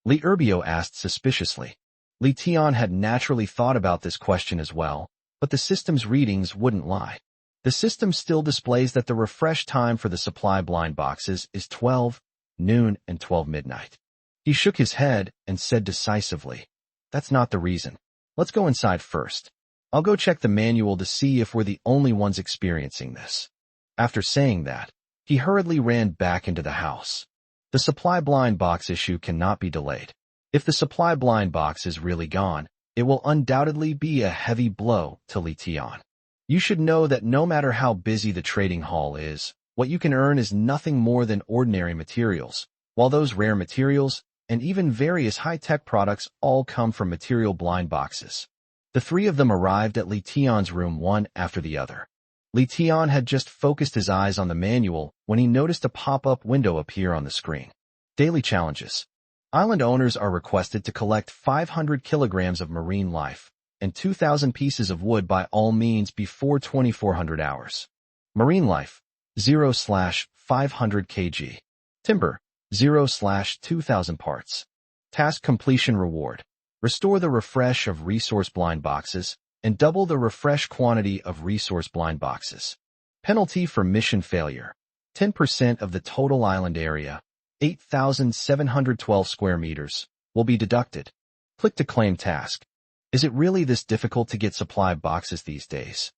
Li Erbio asked suspiciously. Li Tian had naturally thought about this question as well, but the system's readings wouldn't lie. The system still displays that the refresh time for the supply blind boxes is 12 noon and 12 midnight. He shook his head and said decisively, "That's not the reason. Let's go inside first. I'll go check the manual to see if we're the only ones experiencing this." After saying that, he hurriedly ran back into the house. The supply blind box issue cannot be delayed. If the supply blind box is really gone, it will undoubtedly be a heavy blow to Li Tian. You should know that no matter how busy the trading hall is, what you can earn is nothing more than ordinary materials, while those rare materials and even various high-tech products all come from material blind boxes. The three of them arrived at Li Tian's room one after the other. Li Tian had just focused his eyes on the manual when he noticed a pop-up window appear on the screen. Daily challenges. Island owners are requested to collect 500 kilograms of marine life and 2,000 pieces of wood by all means before 2,400 hours. Marine life, 0/500 kg. Timber, 0/2,000 parts. Task completion reward. Restore the refresh of resource blind boxes and double the refresh quantity of resource blind boxes. Penalty for mission failure. 10% of the total island area, 8,712 square meters, will be deducted. Click to claim task. Is it really this difficult to get supply boxes these days?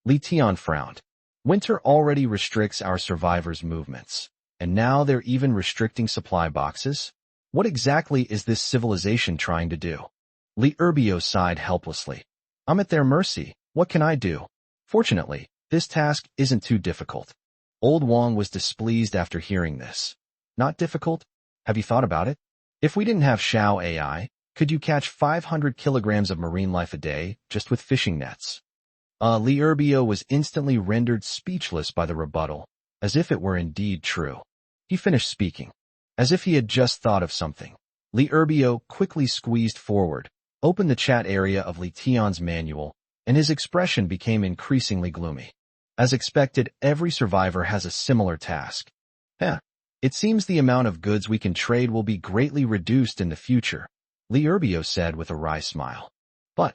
Li Tian frowned. Winter already restricts our survivors' movements, and now they're even restricting supply boxes? What exactly is this civilization trying to do? Li Erbio sighed helplessly. I'm at their mercy. What can I do? Fortunately, this task isn't too difficult. Old Wang was displeased after hearing this. Not difficult? Have you thought about it? If we didn't have Xiao AI, could you catch 500 kilograms of marine life a day just with fishing nets? Li Erbio was instantly rendered speechless by the rebuttal, as if it were indeed true. He finished speaking. As if he had just thought of something, Li Erbio quickly squeezed forward, opened the chat area of Li Tian's manual, and his expression became increasingly gloomy. As expected, every survivor has a similar task. It seems the amount of goods we can trade will be greatly reduced in the future, Li Erbio said with a wry smile. But,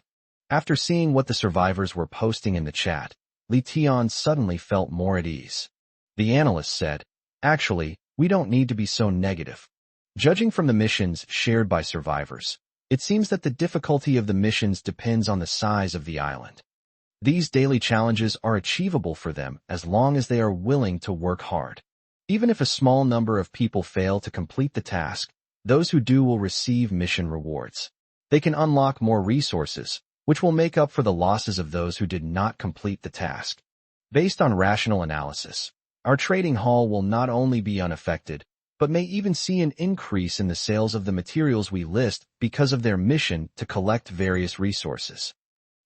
after seeing what the survivors were posting in the chat, Li Tian suddenly felt more at ease. The analyst said, actually, we don't need to be so negative. Judging from the missions shared by survivors, it seems that the difficulty of the missions depends on the size of the island. These daily challenges are achievable for them as long as they are willing to work hard. Even if a small number of people fail to complete the task, those who do will receive mission rewards. They can unlock more resources, which will make up for the losses of those who did not complete the task. Based on rational analysis, our trading hall will not only be unaffected, but may even see an increase in the sales of the materials we list because of their mission to collect various resources.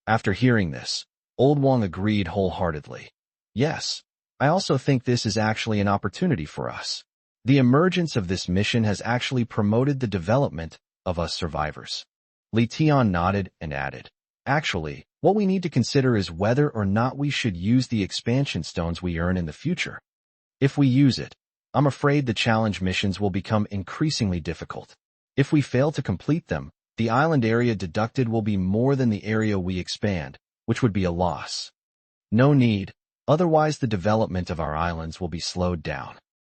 After hearing this, Old Wang agreed wholeheartedly. Yes, I also think this is actually an opportunity for us. The emergence of this mission has actually promoted the development of us survivors. Li Tian nodded and added, actually, what we need to consider is whether or not we should use the expansion stones we earn in the future. If we use it, I'm afraid the challenge missions will become increasingly difficult. If we fail to complete them, the island area deducted will be more than the area we expand, which would be a loss. No need, otherwise the development of our islands will be slowed down.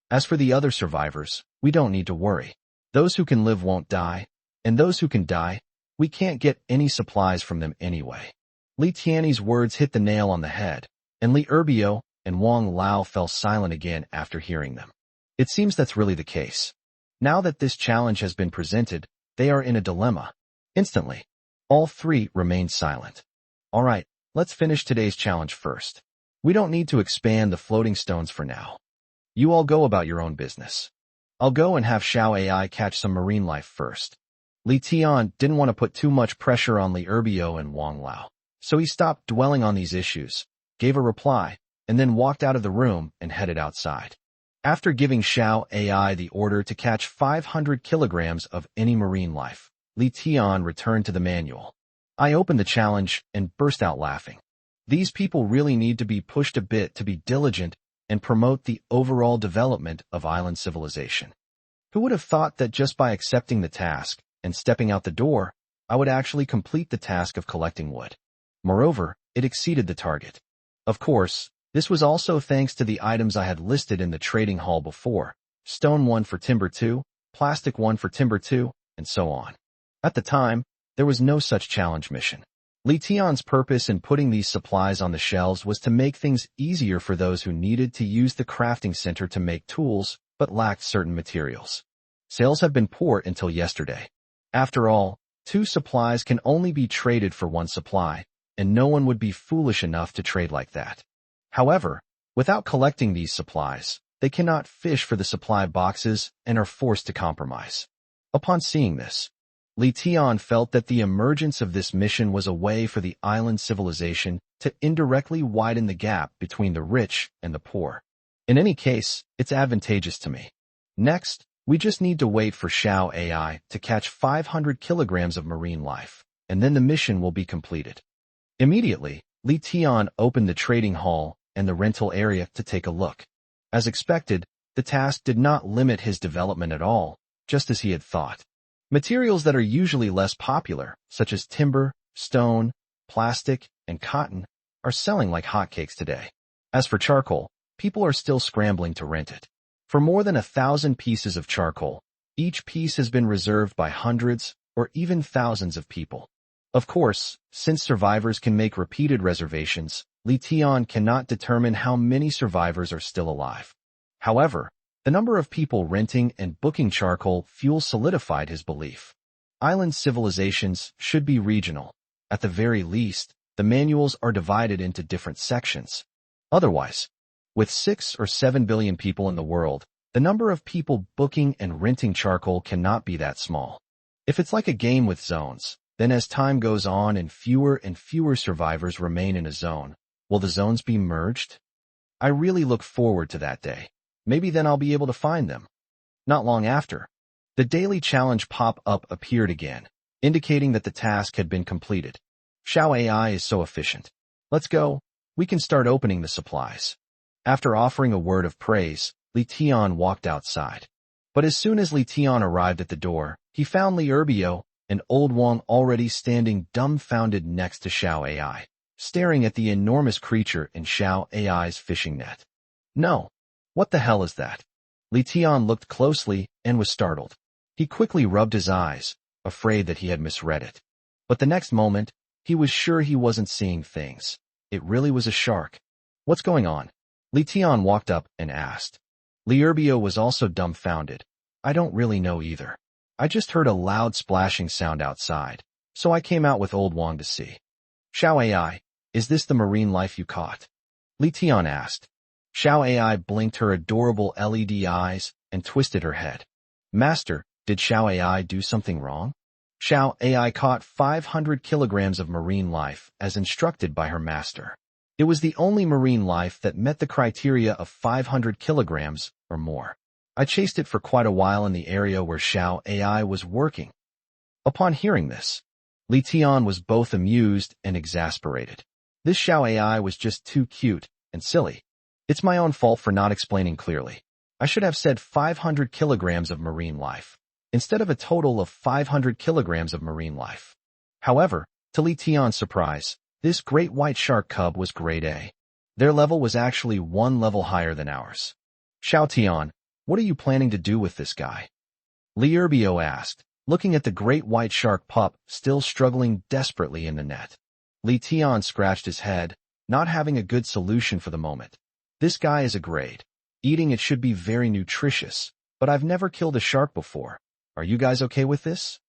As for the other survivors, we don't need to worry. Those who can live won't die, and those who can die, we can't get any supplies from them anyway. Li Tian's words hit the nail on the head, and Li Erbio and Wang Lao fell silent again after hearing them. It seems that's really the case. Now that this challenge has been presented, they are in a dilemma. Instantly, all three remained silent. All right, let's finish today's challenge first. We don't need to expand the floating stones for now. You all go about your own business. I'll go and have Xiao AI catch some marine life first. Li Tian didn't want to put too much pressure on Li Erbio and Wang Lao, so he stopped dwelling on these issues, gave a reply, and then walked out of the room and headed outside. After giving Xiao AI the order to catch 500 kilograms of any marine life, Li Tian returned to the manual. I opened the challenge and burst out laughing. These people really need to be pushed a bit to be diligent and promote the overall development of island civilization. Who would have thought that just by accepting the task and stepping out the door, I would actually complete the task of collecting wood? Moreover, it exceeded the target. Of course, this was also thanks to the items I had listed in the trading hall before, stone 1 for timber 2, plastic 1 for timber 2, and so on. At the time, there was no such challenge mission. Li Tian's purpose in putting these supplies on the shelves was to make things easier for those who needed to use the crafting center to make tools but lacked certain materials. Sales have been poor until yesterday. After all, Two supplies can only be traded for one supply, and no one would be foolish enough to trade like that. However, without collecting these supplies, they cannot fish for the supply boxes and are forced to compromise. Upon seeing this, Li Tian felt that the emergence of this mission was a way for the island civilization to indirectly widen the gap between the rich and the poor. In any case, it's advantageous to me. Next, we just need to wait for Xiao AI to catch 500 kilograms of marine life, and then the mission will be completed. Immediately, Li Tian opened the trading hall and the rental area to take a look. As expected, the task did not limit his development at all, just as he had thought. Materials that are usually less popular, such as timber, stone, plastic, and cotton, are selling like hotcakes today. As for charcoal, people are still scrambling to rent it. For more than 1,000 pieces of charcoal, each piece has been reserved by hundreds or even thousands of people. Of course, since survivors can make repeated reservations, Li Tian cannot determine how many survivors are still alive. However, the number of people renting and booking charcoal fuel solidified his belief. Island civilizations should be regional. At the very least, the manuals are divided into different sections. Otherwise, with 6 or 7 billion people in the world, the number of people booking and renting charcoal cannot be that small. If it's like a game with zones, then as time goes on and fewer survivors remain in a zone, will the zones be merged? I really look forward to that day. Maybe then I'll be able to find them. Not long after, the daily challenge pop-up appeared again, indicating that the task had been completed. Xiao AI is so efficient. Let's go. We can start opening the supplies. After offering a word of praise, Li Tian walked outside. But as soon as Li Tian arrived at the door, he found Li Erbio and Old Wang already standing dumbfounded next to Xiao AI, staring at the enormous creature in Xiao AI's fishing net. No. What the hell is that? Li Tian looked closely and was startled. He quickly rubbed his eyes, afraid that he had misread it. But the next moment, he was sure he wasn't seeing things. It really was a shark. What's going on? Li Tian walked up and asked. Li Erbio was also dumbfounded. I don't really know either. I just heard a loud splashing sound outside, so I came out with Old Wang to see. Xiao AI, is this the marine life you caught? Li Tian asked. Xiao AI blinked her adorable LED eyes and twisted her head. Master, did Xiao AI do something wrong? Xiao AI caught 500 kilograms of marine life as instructed by her master. It was the only marine life that met the criteria of 500 kilograms or more. I chased it for quite a while in the area where Xiao AI was working. Upon hearing this, Li Tian was both amused and exasperated. This Xiao AI was just too cute and silly. It's my own fault for not explaining clearly. I should have said 500 kilograms of marine life, instead of a total of 500 kilograms of marine life. However, to Li Tian's surprise, this great white shark cub was grade A. Their level was actually one level higher than ours. Xiao Tian, what are you planning to do with this guy? Li Erbio asked, looking at the great white shark pup still struggling desperately in the net. Li Tian scratched his head, not having a good solution for the moment. This guy is a grade. Eating it should be very nutritious, but I've never killed a shark before. Are you guys okay with this?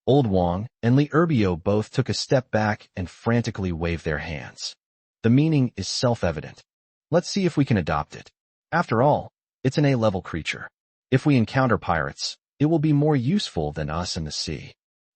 Old Wang and Li Erbio both took a step back and frantically waved their hands. The meaning is self-evident. Let's see if we can adopt it. After all, it's an A-level creature. If we encounter pirates, it will be more useful than us in the sea.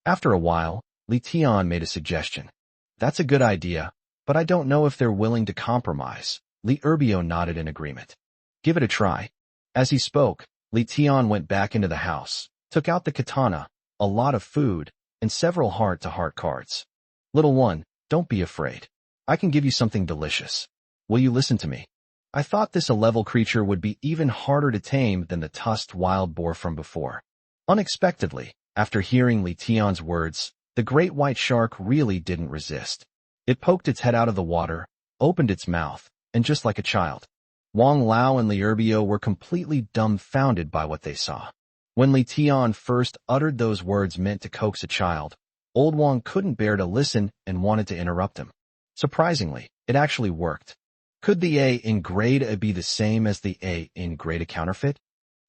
After a while, Li Tian made a suggestion. That's a good idea, but I don't know if they're willing to compromise. Li Erbio nodded in agreement. Give it a try. As he spoke, Li Tian went back into the house, took out the katana, a lot of food, and several heart-to-heart cards. Little one, don't be afraid. I can give you something delicious. Will you listen to me? I thought this A-level creature would be even harder to tame than the tusked wild boar from before. Unexpectedly, after hearing Li Tian's words, the great white shark really didn't resist. It poked its head out of the water, opened its mouth, and just like a child, Wang Lao and Li Erbio were completely dumbfounded by what they saw. When Li Tian first uttered those words meant to coax a child, Old Wang couldn't bear to listen and wanted to interrupt him. Surprisingly, it actually worked. Could the A in grade A be the same as the A in grade A counterfeit?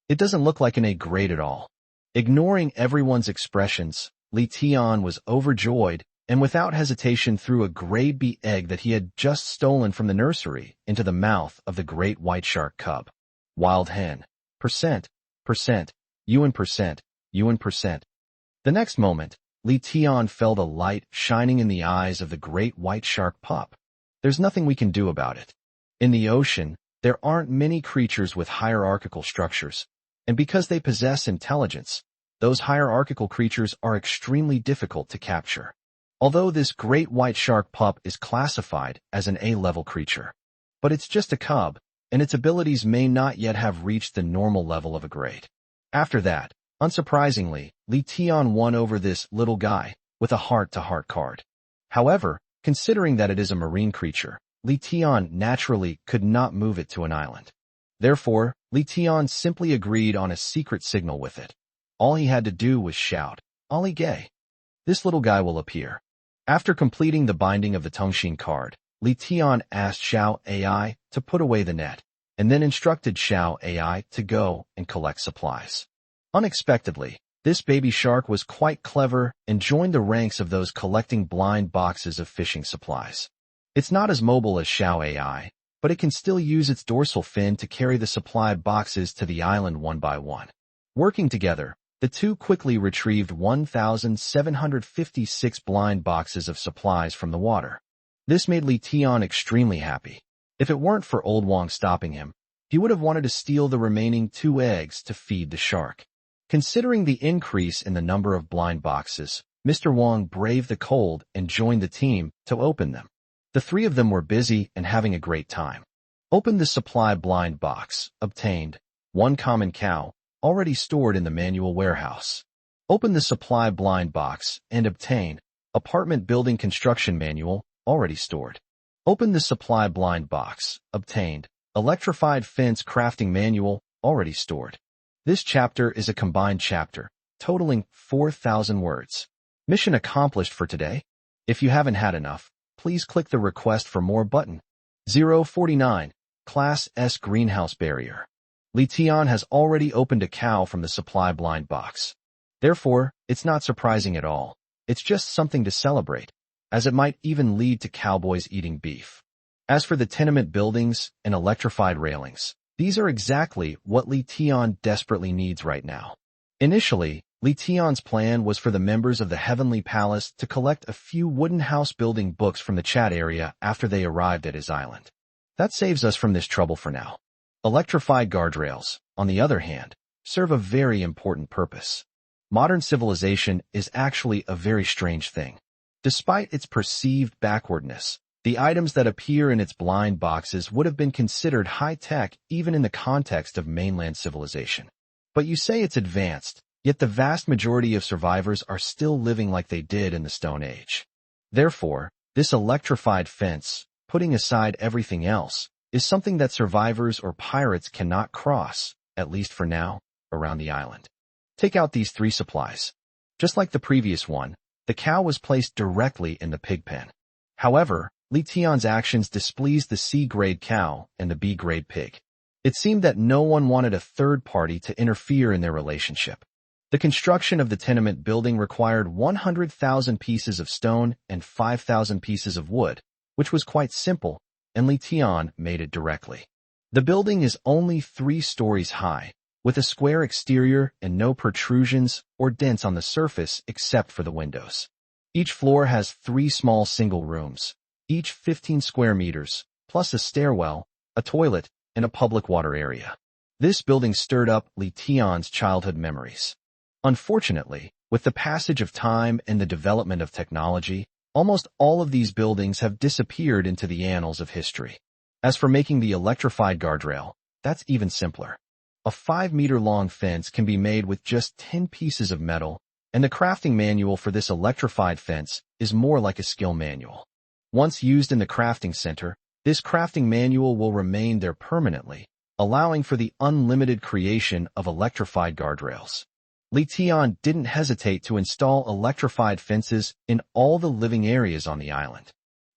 It doesn't look like an A grade at all. Ignoring everyone's expressions, Li Tian was overjoyed and without hesitation threw a grade B egg that he had just stolen from the nursery into the mouth of the great white shark cub. Wild hen. Percent. Yuan percent. Yuan percent. The next moment, Li Tian felt a light shining in the eyes of the great white shark pup. There's nothing we can do about it. In the ocean, there aren't many creatures with hierarchical structures, and because they possess intelligence, those hierarchical creatures are extremely difficult to capture. Although this great white shark pup is classified as an A-level creature, but it's just a cub, and its abilities may not yet have reached the normal level of a grade. After that, unsurprisingly, Li Tian won over this little guy with a heart-to-heart card. However, considering that it is a marine creature, Li Tian naturally could not move it to an island. Therefore, Li Tian simply agreed on a secret signal with it. All he had to do was shout, "Ali Gay." This little guy will appear. After completing the binding of the Tongshin card, Li Tian asked Xiao AI to put away the net, and then instructed Xiao AI to go and collect supplies. Unexpectedly, this baby shark was quite clever and joined the ranks of those collecting blind boxes of fishing supplies. It's not as mobile as Xiao AI, but it can still use its dorsal fin to carry the supply boxes to the island one by one. Working together, the two quickly retrieved 1,756 blind boxes of supplies from the water. This made Li Tian extremely happy. If it weren't for Old Wang stopping him, he would have wanted to steal the remaining 2 eggs to feed the shark. Considering the increase in the number of blind boxes, Mr. Wang braved the cold and joined the team to open them. The 3 of them were busy and having a great time. Opened the supply blind box, obtained 1 common cow, already stored in the manual warehouse. Opened the supply blind box and obtained apartment building construction manual, already stored. Opened the supply blind box, obtained electrified fence crafting manual, already stored. This chapter is a combined chapter, totaling 4,000 words. Mission accomplished for today. If you haven't had enough, please click the request for more button. 049. Class S Greenhouse Barrier. Li Tian has already opened a cow from the supply blind box. Therefore, it's not surprising at all. It's just something to celebrate, as it might even lead to cowboys eating beef. As for the tenement buildings and electrified railings, these are exactly what Li Tian desperately needs right now. Initially, Li Tian's plan was for the members of the Heavenly Palace to collect a few wooden house-building books from the chat area after they arrived at his island. That saves us from this trouble for now. Electrified guardrails, on the other hand, serve a very important purpose. Modern civilization is actually a very strange thing. Despite its perceived backwardness, the items that appear in its blind boxes would have been considered high-tech even in the context of mainland civilization. But you say it's advanced, yet the vast majority of survivors are still living like they did in the Stone Age. Therefore, this electrified fence, putting aside everything else, is something that survivors or pirates cannot cross, at least for now, around the island. Take out these 3 supplies. Just like the previous one, the cow was placed directly in the pig pen. However, Li Tian's actions displeased the C-grade cow and the B-grade pig. It seemed that no one wanted a third party to interfere in their relationship. The construction of the tenement building required 100,000 pieces of stone and 5,000 pieces of wood, which was quite simple, and Li Tian made it directly. The building is only 3 stories high, with a square exterior and no protrusions or dents on the surface except for the windows. Each floor has 3 small single rooms, each 15 square meters, plus a stairwell, a toilet, and a public water area. This building stirred up Li Tian's childhood memories. Unfortunately, with the passage of time and the development of technology, almost all of these buildings have disappeared into the annals of history. As for making the electrified guardrail, that's even simpler. A 5-meter-long fence can be made with just 10 pieces of metal, and the crafting manual for this electrified fence is more like a skill manual. Once used in the crafting center, this crafting manual will remain there permanently, allowing for the unlimited creation of electrified guardrails. Li Tian didn't hesitate to install electrified fences in all the living areas on the island.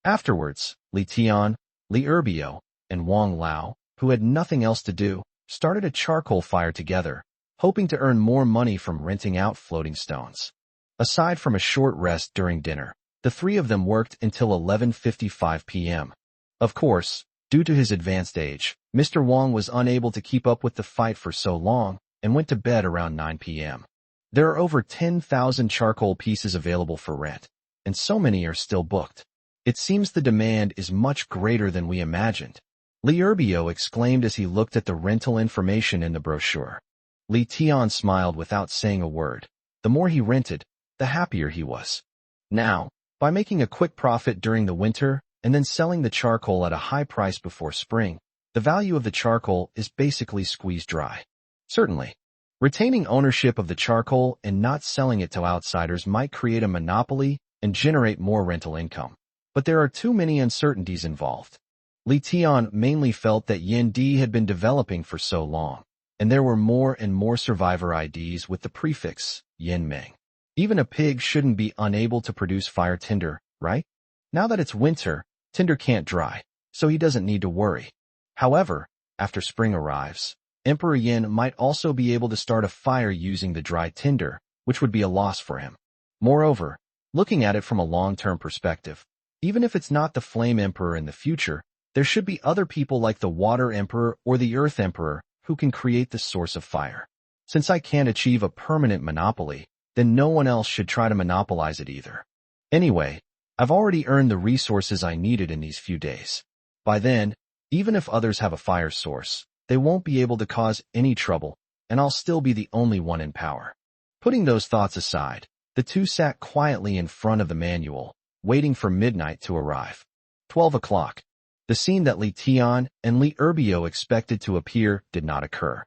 Afterwards, Li Tian, Li Erbio, and Wang Lao, who had nothing else to do, started a charcoal fire together, hoping to earn more money from renting out floating stones. Aside from a short rest during dinner, the three of them worked until 11:55 p.m. Of course, due to his advanced age, Mr. Wong was unable to keep up with the fight for so long and went to bed around 9 p.m. There are over 10,000 charcoal pieces available for rent, and so many are still booked. It seems the demand is much greater than we imagined. Li Erbio exclaimed as he looked at the rental information in the brochure. Li Tian smiled without saying a word. The more he rented, the happier he was. Now, by making a quick profit during the winter and then selling the charcoal at a high price before spring, the value of the charcoal is basically squeezed dry. Certainly, retaining ownership of the charcoal and not selling it to outsiders might create a monopoly and generate more rental income. But there are too many uncertainties involved. Li Tian mainly felt that Yin Di had been developing for so long, and there were more and more survivor IDs with the prefix Yin Ming. Even a pig shouldn't be unable to produce fire tinder, right? Now that it's winter, tinder can't dry, so he doesn't need to worry. However, after spring arrives, Emperor Yin might also be able to start a fire using the dry tinder, which would be a loss for him. Moreover, looking at it from a long-term perspective, even if it's not the Flame Emperor in the future, there should be other people like the Water Emperor or the Earth Emperor who can create the source of fire. Since I can't achieve a permanent monopoly, then no one else should try to monopolize it either. Anyway, I've already earned the resources I needed in these few days. By then, even if others have a fire source, they won't be able to cause any trouble, and I'll still be the only one in power. Putting those thoughts aside, the two sat quietly in front of the manual, waiting for midnight to arrive. 12 o'clock. The scene that Li Tian and Li Erbio expected to appear did not occur.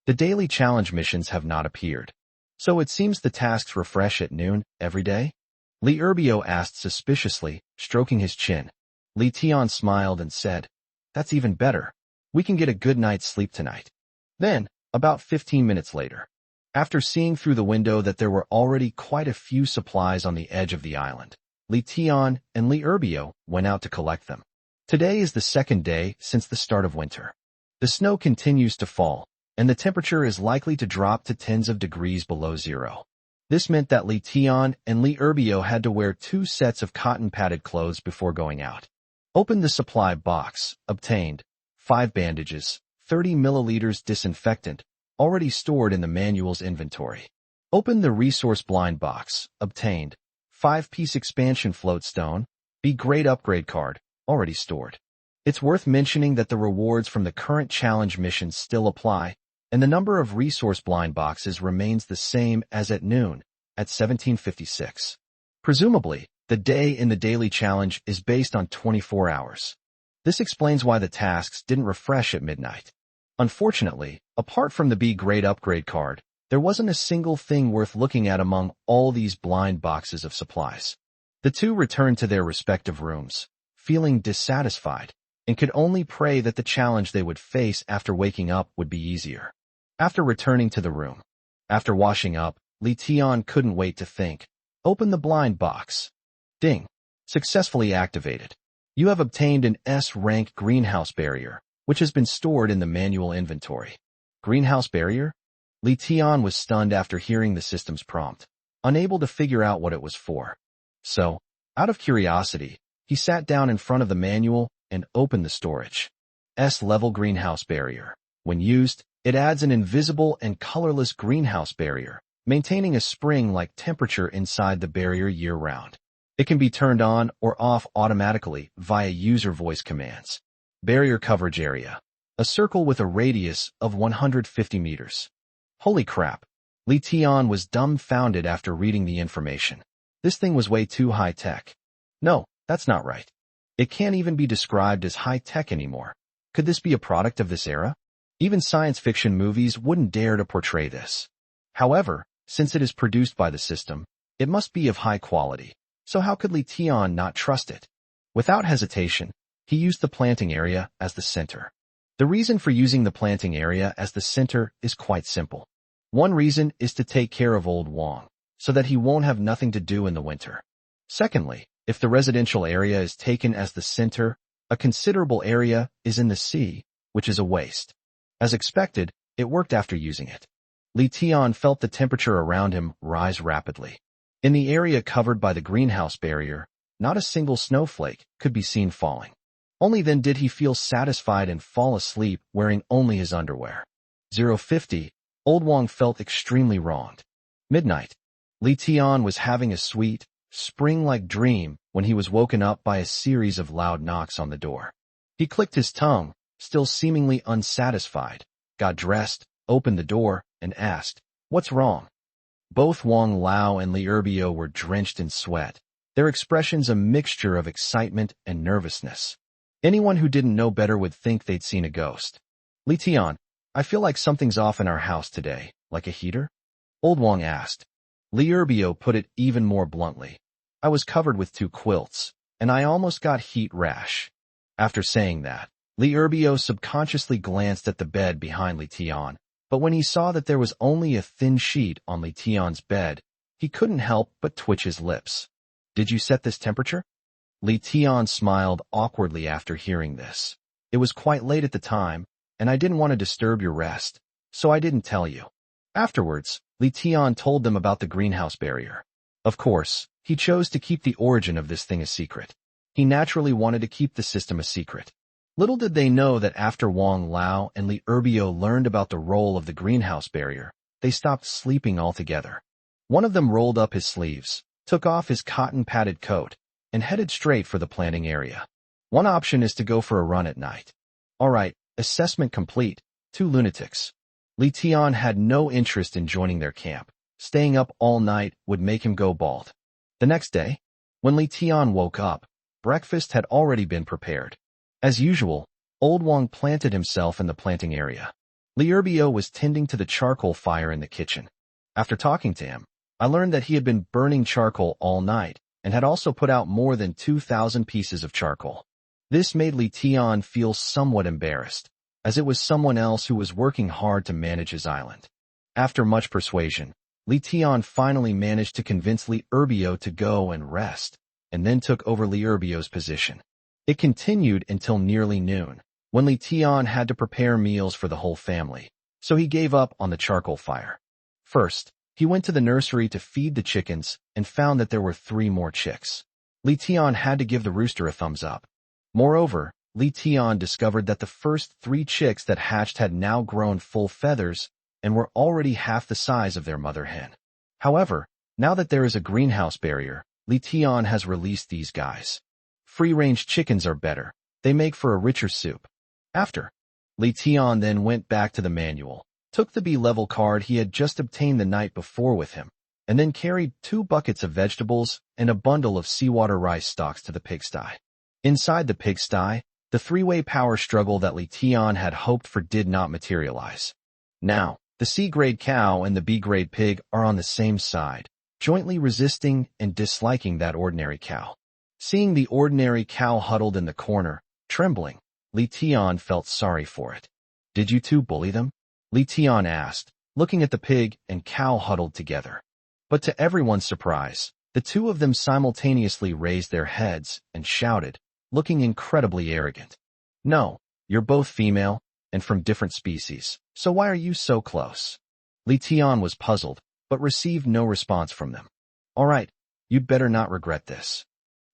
The daily challenge missions have not appeared. So it seems the tasks refresh at noon every day? Li Erbio asked suspiciously, stroking his chin. Li Tian smiled and said, "That's even better. We can get a good night's sleep tonight." Then, about 15 minutes later, after seeing through the window that there were already quite a few supplies on the edge of the island, Li Tian and Li Erbio went out to collect them. Today is the second day since the start of winter. The snow continues to fall, and the temperature is likely to drop to tens of degrees below zero. This meant that Li Tian and Li Erbio had to wear 2 sets of cotton-padded clothes before going out. Opened the supply box, obtained 5 bandages, 30 milliliters disinfectant, already stored in the manual's inventory. Opened the resource blind box, obtained 5-piece expansion float stone, B-grade upgrade card, already stored. It's worth mentioning that the rewards from the current challenge missions still apply, and the number of resource blind boxes remains the same as at noon, at 1756. Presumably, the day in the daily challenge is based on 24 hours. This explains why the tasks didn't refresh at midnight. Unfortunately, apart from the B-grade upgrade card, there wasn't a single thing worth looking at among all these blind boxes of supplies. The two returned to their respective rooms, feeling dissatisfied, and could only pray that the challenge they would face after waking up would be easier. After returning to the room, after washing up, Li Tian couldn't wait to think. Open the blind box. Ding. Successfully activated. You have obtained an S-rank greenhouse barrier, which has been stored in the manual inventory. Greenhouse barrier? Li Tian was stunned after hearing the system's prompt, unable to figure out what it was for. So, out of curiosity, he sat down in front of the manual and opened the storage. S-level greenhouse barrier. When used, it adds an invisible and colorless greenhouse barrier, maintaining a spring-like temperature inside the barrier year-round. It can be turned on or off automatically via user voice commands. Barrier coverage area. A circle with a radius of 150 meters. Holy crap. Li Tian was dumbfounded after reading the information. This thing was way too high-tech. No, that's not right. It can't even be described as high-tech anymore. Could this be a product of this era? Even science fiction movies wouldn't dare to portray this. However, since it is produced by the system, it must be of high quality. So how could Li Tian not trust it? Without hesitation, he used the planting area as the center. The reason for using the planting area as the center is quite simple. One reason is to take care of old Wong, so that he won't have nothing to do in the winter. Secondly, if the residential area is taken as the center, a considerable area is in the sea, which is a waste. As expected, it worked after using it. Li Tian felt the temperature around him rise rapidly. In the area covered by the greenhouse barrier, not a single snowflake could be seen falling. Only then did he feel satisfied and fall asleep wearing only his underwear. 050, Old Wong felt extremely wronged. Midnight. Li Tian was having a sweet, spring-like dream when he was woken up by a series of loud knocks on the door. He clicked his tongue, still seemingly unsatisfied, got dressed, opened the door, and asked, "What's wrong?" Both Wang Lao and Li Erbio were drenched in sweat, their expressions a mixture of excitement and nervousness. Anyone who didn't know better would think they'd seen a ghost. "Li Tian, I feel like something's off in our house today, like a heater?" Old Wang asked. Li Erbio put it even more bluntly. "I was covered with 2 quilts, and I almost got heat rash." After saying that, Li Erbio subconsciously glanced at the bed behind Li Tian, but when he saw that there was only a thin sheet on Li Tian's bed, he couldn't help but twitch his lips. "Did you set this temperature?" Li Tian smiled awkwardly after hearing this. "It was quite late at the time, and I didn't want to disturb your rest, so I didn't tell you." Afterwards, Li Tian told them about the greenhouse barrier. Of course, he chose to keep the origin of this thing a secret. He naturally wanted to keep the system a secret. Little did they know that after Wang Lao and Li Erbio learned about the role of the greenhouse barrier, they stopped sleeping altogether. One of them rolled up his sleeves, took off his cotton-padded coat, and headed straight for the planting area. One option is to go for a run at night. All right, assessment complete. 2 lunatics. Li Tian had no interest in joining their camp. Staying up all night would make him go bald. The next day, when Li Tian woke up, breakfast had already been prepared. As usual, Old Wang planted himself in the planting area. Li Erbio was tending to the charcoal fire in the kitchen. After talking to him, I learned that he had been burning charcoal all night and had also put out more than 2,000 pieces of charcoal. This made Li Tian feel somewhat embarrassed, as it was someone else who was working hard to manage his island. After much persuasion, Li Tian finally managed to convince Li Erbio to go and rest, and then took over Li Erbio's position. It continued until nearly noon, when Li Tian had to prepare meals for the whole family, so he gave up on the charcoal fire. First, he went to the nursery to feed the chickens and found that there were 3 more chicks. Li Tian had to give the rooster a thumbs up. Moreover, Li Tian discovered that the first 3 chicks that hatched had now grown full feathers and were already half the size of their mother hen. However, now that there is a greenhouse barrier, Li Tian has released these guys. Free-range chickens are better. They make for a richer soup. After, Li Tian then went back to the manual, took the B-level card he had just obtained the night before with him, and then carried 2 buckets of vegetables and a bundle of seawater rice stalks to the pigsty. Inside the pigsty, the 3-way power struggle that Li Tian had hoped for did not materialize. Now, the C-grade cow and the B-grade pig are on the same side, jointly resisting and disliking that ordinary cow. Seeing the ordinary cow huddled in the corner, trembling, Li Tian felt sorry for it. "Did you 2 bully them?" Li Tian asked, looking at the pig and cow huddled together. But to everyone's surprise, the 2 of them simultaneously raised their heads and shouted, looking incredibly arrogant. "No, you're both female and from different species, so why are you so close?" Li Tian was puzzled, but received no response from them. "All right, you'd better not regret this."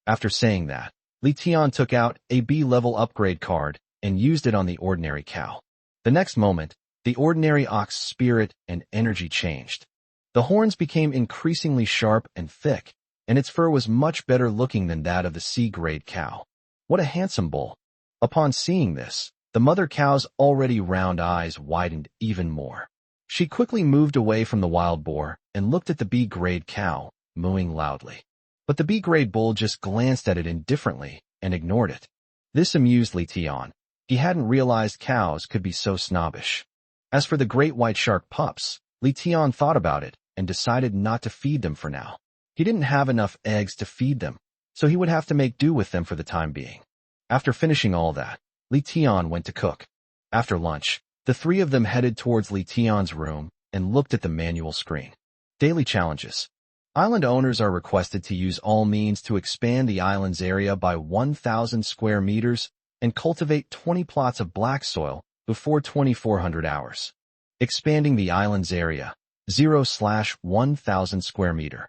After saying that, Li Tian took out a B-level upgrade card and used it on the ordinary cow. The next moment, the ordinary ox spirit and energy changed. The horns became increasingly sharp and thick, and its fur was much better looking than that of the C-grade cow. What a handsome bull! Upon seeing this, the mother cow's already round eyes widened even more. She quickly moved away from the wild boar and looked at the B-grade cow, mooing loudly. But the B-grade bull just glanced at it indifferently and ignored it. This amused Li Tian. He hadn't realized cows could be so snobbish. As for the great white shark pups, Li Tian thought about it and decided not to feed them for now. He didn't have enough eggs to feed them, so he would have to make do with them for the time being. After finishing all that, Li Tian went to cook. After lunch, the 3 of them headed towards Li Tian's room and looked at the manual screen. Daily challenges. Island owners are requested to use all means to expand the island's area by 1,000 square meters and cultivate 20 plots of black soil before 2,400 hours. Expanding the island's area, 0/1,000 square meter.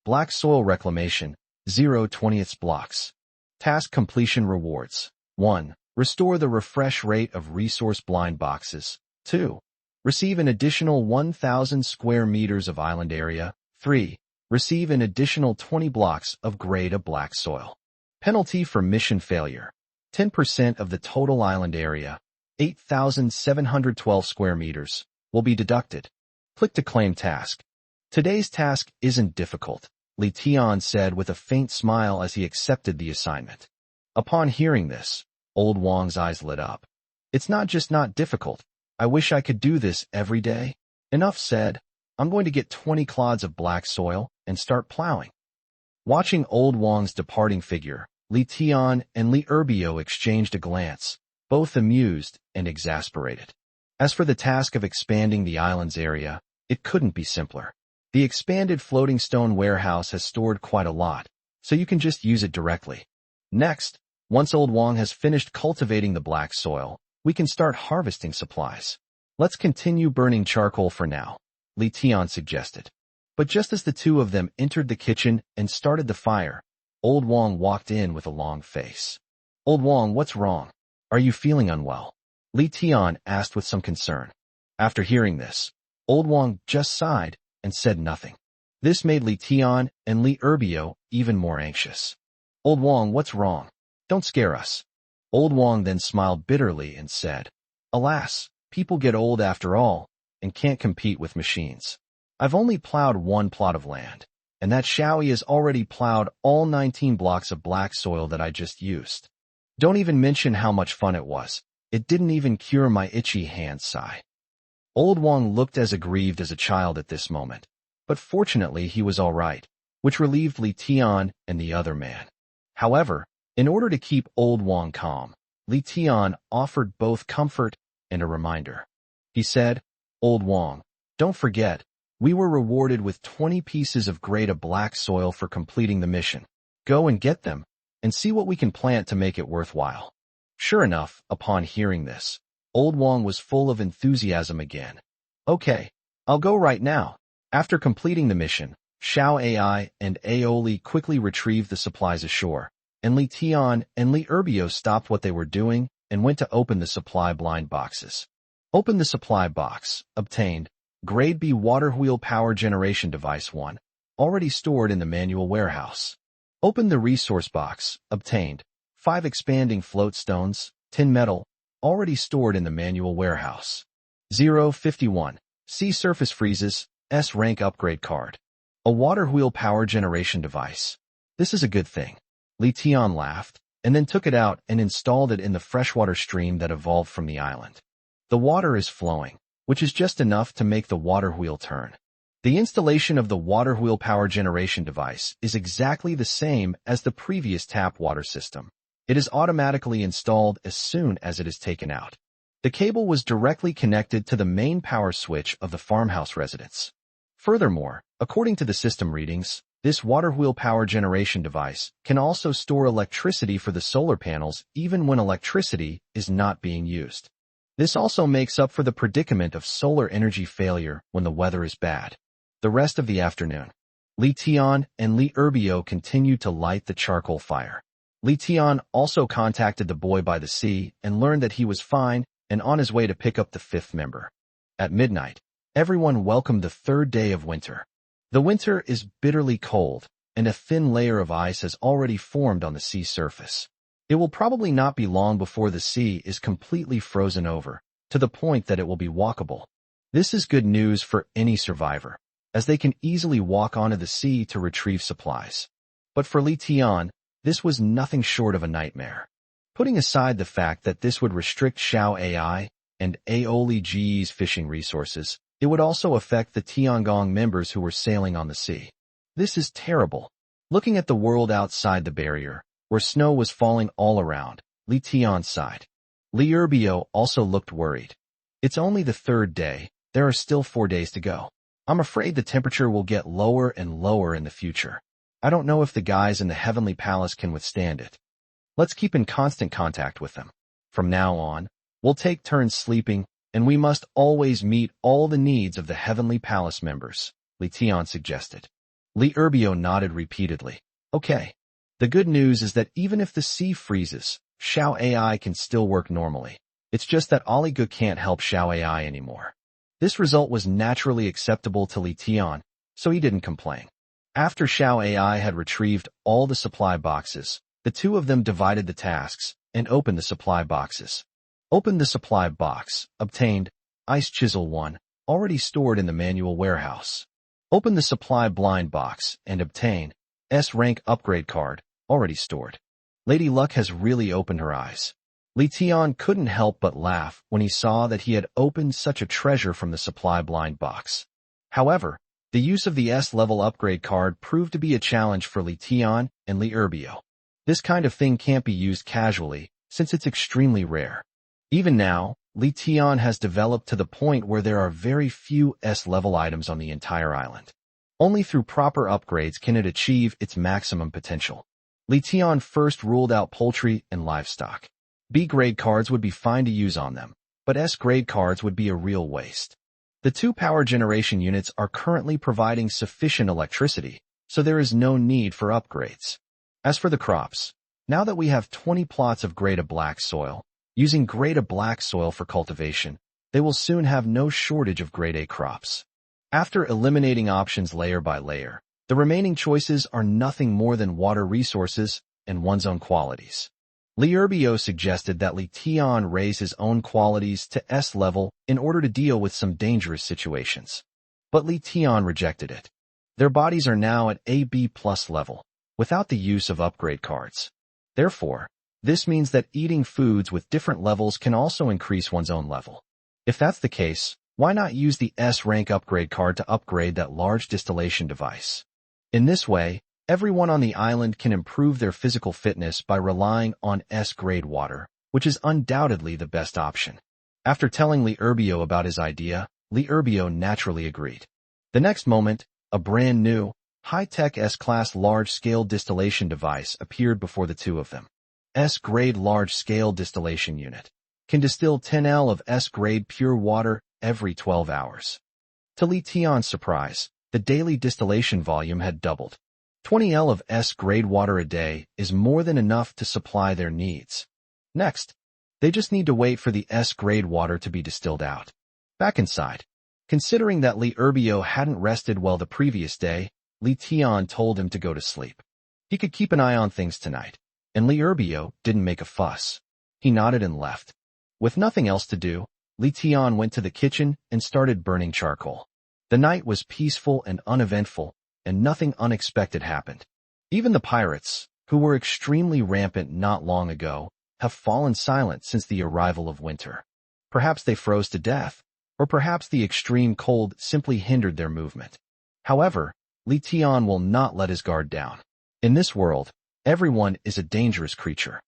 Black soil reclamation, 0/20 blocks. Task completion rewards. 1. Restore the refresh rate of resource blind boxes. 2. Receive an additional 1,000 square meters of island area. 3. Receive an additional 20 blocks of grade A black soil. Penalty for mission failure. 10% of the total island area, 8,712 square meters, will be deducted. Click to claim task. Today's task isn't difficult, Li Tian said with a faint smile as he accepted the assignment. Upon hearing this, Old Wang's eyes lit up. It's not just not difficult. I wish I could do this every day. Enough said. I'm going to get 20 clods of black soil and start plowing. Watching Old Wang's departing figure, Li Tian and Li Erbio exchanged a glance, both amused and exasperated. As for the task of expanding the island's area, it couldn't be simpler. The expanded floating stone warehouse has stored quite a lot, so you can just use it directly. Next, once Old Wang has finished cultivating the black soil, we can start harvesting supplies. Let's continue burning charcoal for now, Li Tian suggested. But just as the two of them entered the kitchen and started the fire, Old Wang walked in with a long face. Old Wang, what's wrong? Are you feeling unwell? Li Tian asked with some concern. After hearing this, Old Wang just sighed and said nothing. This made Li Tian and Li Erbio even more anxious. Old Wang, what's wrong? Don't scare us. Old Wang then smiled bitterly and said, Alas, people get old after all, and can't compete with machines. I've only plowed one plot of land, and that Shaoyi has already plowed all 19 blocks of black soil that I just used. Don't even mention how much fun it was. It didn't even cure my itchy hand sigh. Old Wang looked as aggrieved as a child at this moment, but fortunately he was all right, which relieved Li Tian and the other man. However, in order to keep Old Wang calm, Li Tian offered both comfort and a reminder. He said, Old Wang, don't forget, we were rewarded with 20 pieces of grade A black soil for completing the mission. Go and get them, and see what we can plant to make it worthwhile. Sure enough, upon hearing this, Old Wang was full of enthusiasm again. Okay, I'll go right now. After completing the mission, Xiao Ai and Aoli quickly retrieved the supplies ashore, and Li Tian and Li Erbio stopped what they were doing and went to open the supply blind boxes. Open the supply box. Obtained. Grade B water wheel power generation device 1, already stored in the manual warehouse. Open the resource box. Obtained. 5 expanding float stones, tin metal, already stored in the manual warehouse. 051. Sea surface freezes, S rank upgrade card. A water wheel power generation device. This is a good thing. Li Tian laughed, and then took it out and installed it in the freshwater stream that evolved from the island. The water is flowing, which is just enough to make the water wheel turn. The installation of the water wheel power generation device is exactly the same as the previous tap water system. It is automatically installed as soon as it is taken out. The cable was directly connected to the main power switch of the farmhouse residence. Furthermore, according to the system readings, this water wheel power generation device can also store electricity for the solar panels even when electricity is not being used. This also makes up for the predicament of solar energy failure when the weather is bad. The rest of the afternoon, Li Tian and Li Erbio continued to light the charcoal fire. Li Tian also contacted the boy by the sea and learned that he was fine and on his way to pick up the 5th member. At midnight, everyone welcomed the 3rd day of winter. The winter is bitterly cold, and a thin layer of ice has already formed on the sea surface. It will probably not be long before the sea is completely frozen over, to the point that it will be walkable. This is good news for any survivor, as they can easily walk onto the sea to retrieve supplies. But for Li Tian, this was nothing short of a nightmare. Putting aside the fact that this would restrict Xiao Ai and Aoli Ji's fishing resources, it would also affect the Tiangong members who were sailing on the sea. This is terrible. Looking at the world outside the barrier, where snow was falling all around, Li Tian sighed. Li Erbio also looked worried. It's only the 3rd day. There are still 4 days to go. I'm afraid the temperature will get lower and lower in the future. I don't know if the guys in the Heavenly Palace can withstand it. Let's keep in constant contact with them. From now on, we'll take turns sleeping, and we must always meet all the needs of the Heavenly Palace members, Li Tian suggested. Li Urbio nodded repeatedly. Okay. The good news is that even if the sea freezes, Xiao AI can still work normally. It's just that Oliga can't help Xiao AI anymore. This result was naturally acceptable to Li Tian, so he didn't complain. After Xiao AI had retrieved all the supply boxes, the two of them divided the tasks and opened the supply boxes. Opened the supply box, obtained Ice Chisel 1, already stored in the manual warehouse. Opened the supply blind box and obtained S-rank upgrade card, already stored. Lady Luck has really opened her eyes. Li Tian couldn't help but laugh when he saw that he had opened such a treasure from the supply blind box. However, the use of the S-level upgrade card proved to be a challenge for Li Tian and Li Urbio. This kind of thing can't be used casually, since it's extremely rare. Even now, Li Tian has developed to the point where there are very few S-level items on the entire island. Only through proper upgrades can it achieve its maximum potential. Li Tian first ruled out poultry and livestock. B-grade cards would be fine to use on them, but S-grade cards would be a real waste. The two power generation units are currently providing sufficient electricity, so there is no need for upgrades. As for the crops, now that we have 20 plots of grade A black soil, using grade A black soil for cultivation, they will soon have no shortage of grade A crops. After eliminating options layer by layer, the remaining choices are nothing more than water resources and one's own qualities. Li Urbio suggested that Li Tian raise his own qualities to S level in order to deal with some dangerous situations. But Li Tian rejected it. Their bodies are now at AB+ level, without the use of upgrade cards. Therefore, this means that eating foods with different levels can also increase one's own level. If that's the case, why not use the S-rank upgrade card to upgrade that large distillation device? In this way, everyone on the island can improve their physical fitness by relying on S-grade water, which is undoubtedly the best option. After telling Li Urbio about his idea, Li Urbio naturally agreed. The next moment, a brand new, high-tech S-class large-scale distillation device appeared before the two of them. S-grade large-scale distillation unit can distill 10 L of S-grade pure water every 12 hours. To Li Tian's surprise, the daily distillation volume had doubled. 20 L of S-grade water a day is more than enough to supply their needs. Next, they just need to wait for the S-grade water to be distilled out. Back inside, considering that Li Urbio hadn't rested well the previous day, Li Tian told him to go to sleep. He could keep an eye on things tonight, and Li Urbio didn't make a fuss. He nodded and left. With nothing else to do, Li Tian went to the kitchen and started burning charcoal. The night was peaceful and uneventful, and nothing unexpected happened. Even the pirates, who were extremely rampant not long ago, have fallen silent since the arrival of winter. Perhaps they froze to death, or perhaps the extreme cold simply hindered their movement. However, Li Tian will not let his guard down. In this world, everyone is a dangerous creature.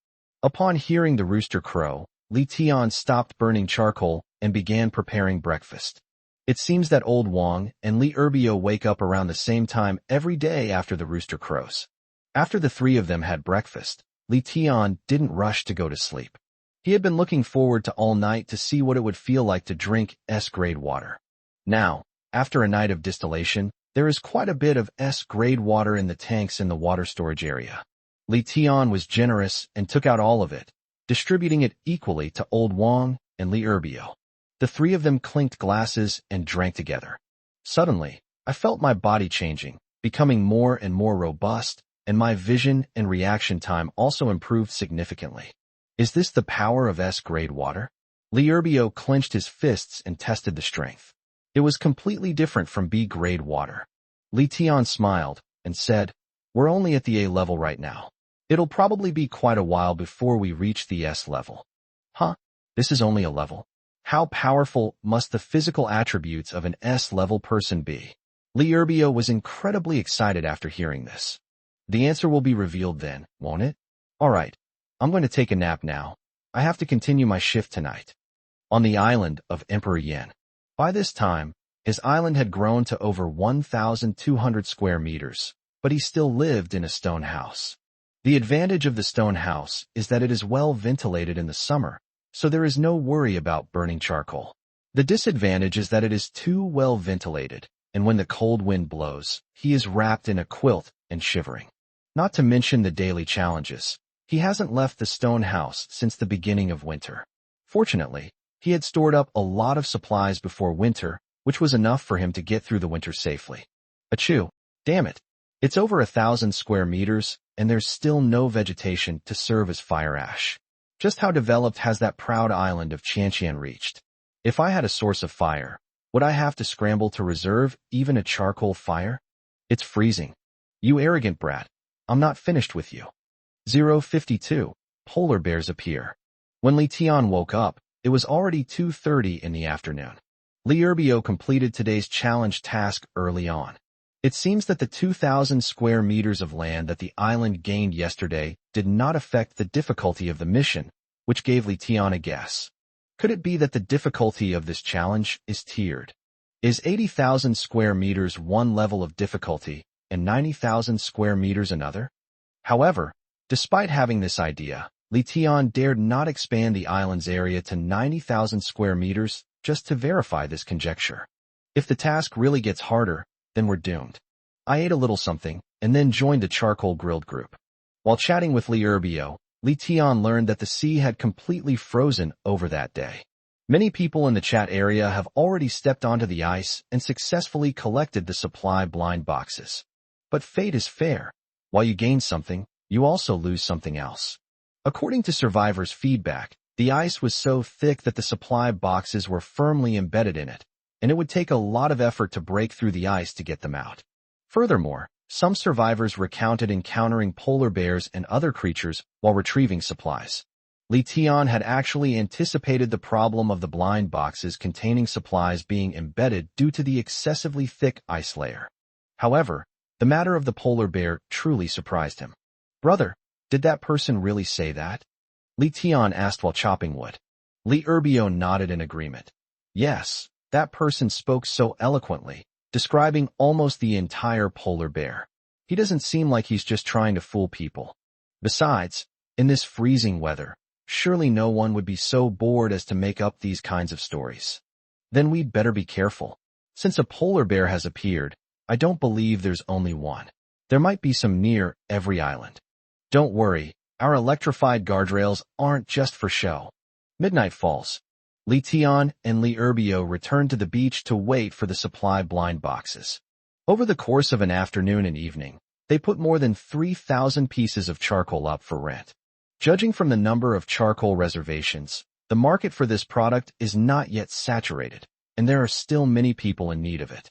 Upon hearing the rooster crow, Li Tian stopped burning charcoal and began preparing breakfast. It seems that Old Wang and Li Urbio wake up around the same time every day after the rooster crows. After the three of them had breakfast, Li Tian didn't rush to go to sleep. He had been looking forward to all night to see what it would feel like to drink S-grade water. Now, after a night of distillation, there is quite a bit of S-grade water in the tanks in the water storage area. Li Tian was generous and took out all of it, distributing it equally to Old Wang and Li Urbio. The three of them clinked glasses and drank together. Suddenly, I felt my body changing, becoming more and more robust, and my vision and reaction time also improved significantly. Is this the power of S-grade water? Li Urbio clenched his fists and tested the strength. It was completely different from B-grade water. Li Tian smiled and said, "We're only at the A level right now. It'll probably be quite a while before we reach the S level." Huh? This is only a level? How powerful must the physical attributes of an S-level person be? Li Urbio was incredibly excited after hearing this. The answer will be revealed then, won't it? Alright, I'm going to take a nap now. I have to continue my shift tonight. On the island of Emperor Yan. By this time, his island had grown to over 1,200 square meters, but he still lived in a stone house. The advantage of the stone house is that it is well ventilated in the summer, so there is no worry about burning charcoal. The disadvantage is that it is too well ventilated, and when the cold wind blows, he is wrapped in a quilt and shivering. Not to mention the daily challenges. He hasn't left the stone house since the beginning of winter. Fortunately, he had stored up a lot of supplies before winter, which was enough for him to get through the winter safely. Achoo! Damn it! It's over 1,000 square meters, and there's still no vegetation to serve as fire ash. Just how developed has that proud island of Chantian reached? If I had a source of fire, would I have to scramble to reserve even a charcoal fire? It's freezing. You arrogant brat. I'm not finished with you. 052. Polar bears appear. When Li Tian woke up, it was already 2:30 in the afternoon. Li Urbio completed today's challenge task early on. It seems that the 2,000 square meters of land that the island gained yesterday did not affect the difficulty of the mission, which gave Li Tian a guess. Could it be that the difficulty of this challenge is tiered? Is 80,000 square meters one level of difficulty and 90,000 square meters another? However, despite having this idea, Li Tian dared not expand the island's area to 90,000 square meters just to verify this conjecture. If the task really gets harder, then we're doomed. I ate a little something, and then joined the charcoal grilled group. While chatting with Li Urbio, Li Tian learned that the sea had completely frozen over that day. Many people in the chat area have already stepped onto the ice and successfully collected the supply blind boxes. But fate is fair. While you gain something, you also lose something else. According to survivors' feedback, the ice was so thick that the supply boxes were firmly embedded in it, and it would take a lot of effort to break through the ice to get them out. Furthermore, some survivors recounted encountering polar bears and other creatures while retrieving supplies. Li Tian had actually anticipated the problem of the blind boxes containing supplies being embedded due to the excessively thick ice layer. However, the matter of the polar bear truly surprised him. "Brother, did that person really say that?" Li Tian asked while chopping wood. Li Urbio nodded in agreement. Yes, that person spoke so eloquently, describing almost the entire polar bear. He doesn't seem like he's just trying to fool people. Besides, in this freezing weather, surely no one would be so bored as to make up these kinds of stories. Then we'd better be careful. Since a polar bear has appeared, I don't believe there's only one. There might be some near every island. Don't worry, our electrified guardrails aren't just for show. Midnight falls. Li Tian and Li Urbio returned to the beach to wait for the supply blind boxes. Over the course of an afternoon and evening, they put more than 3,000 pieces of charcoal up for rent. Judging from the number of charcoal reservations, the market for this product is not yet saturated, and there are still many people in need of it.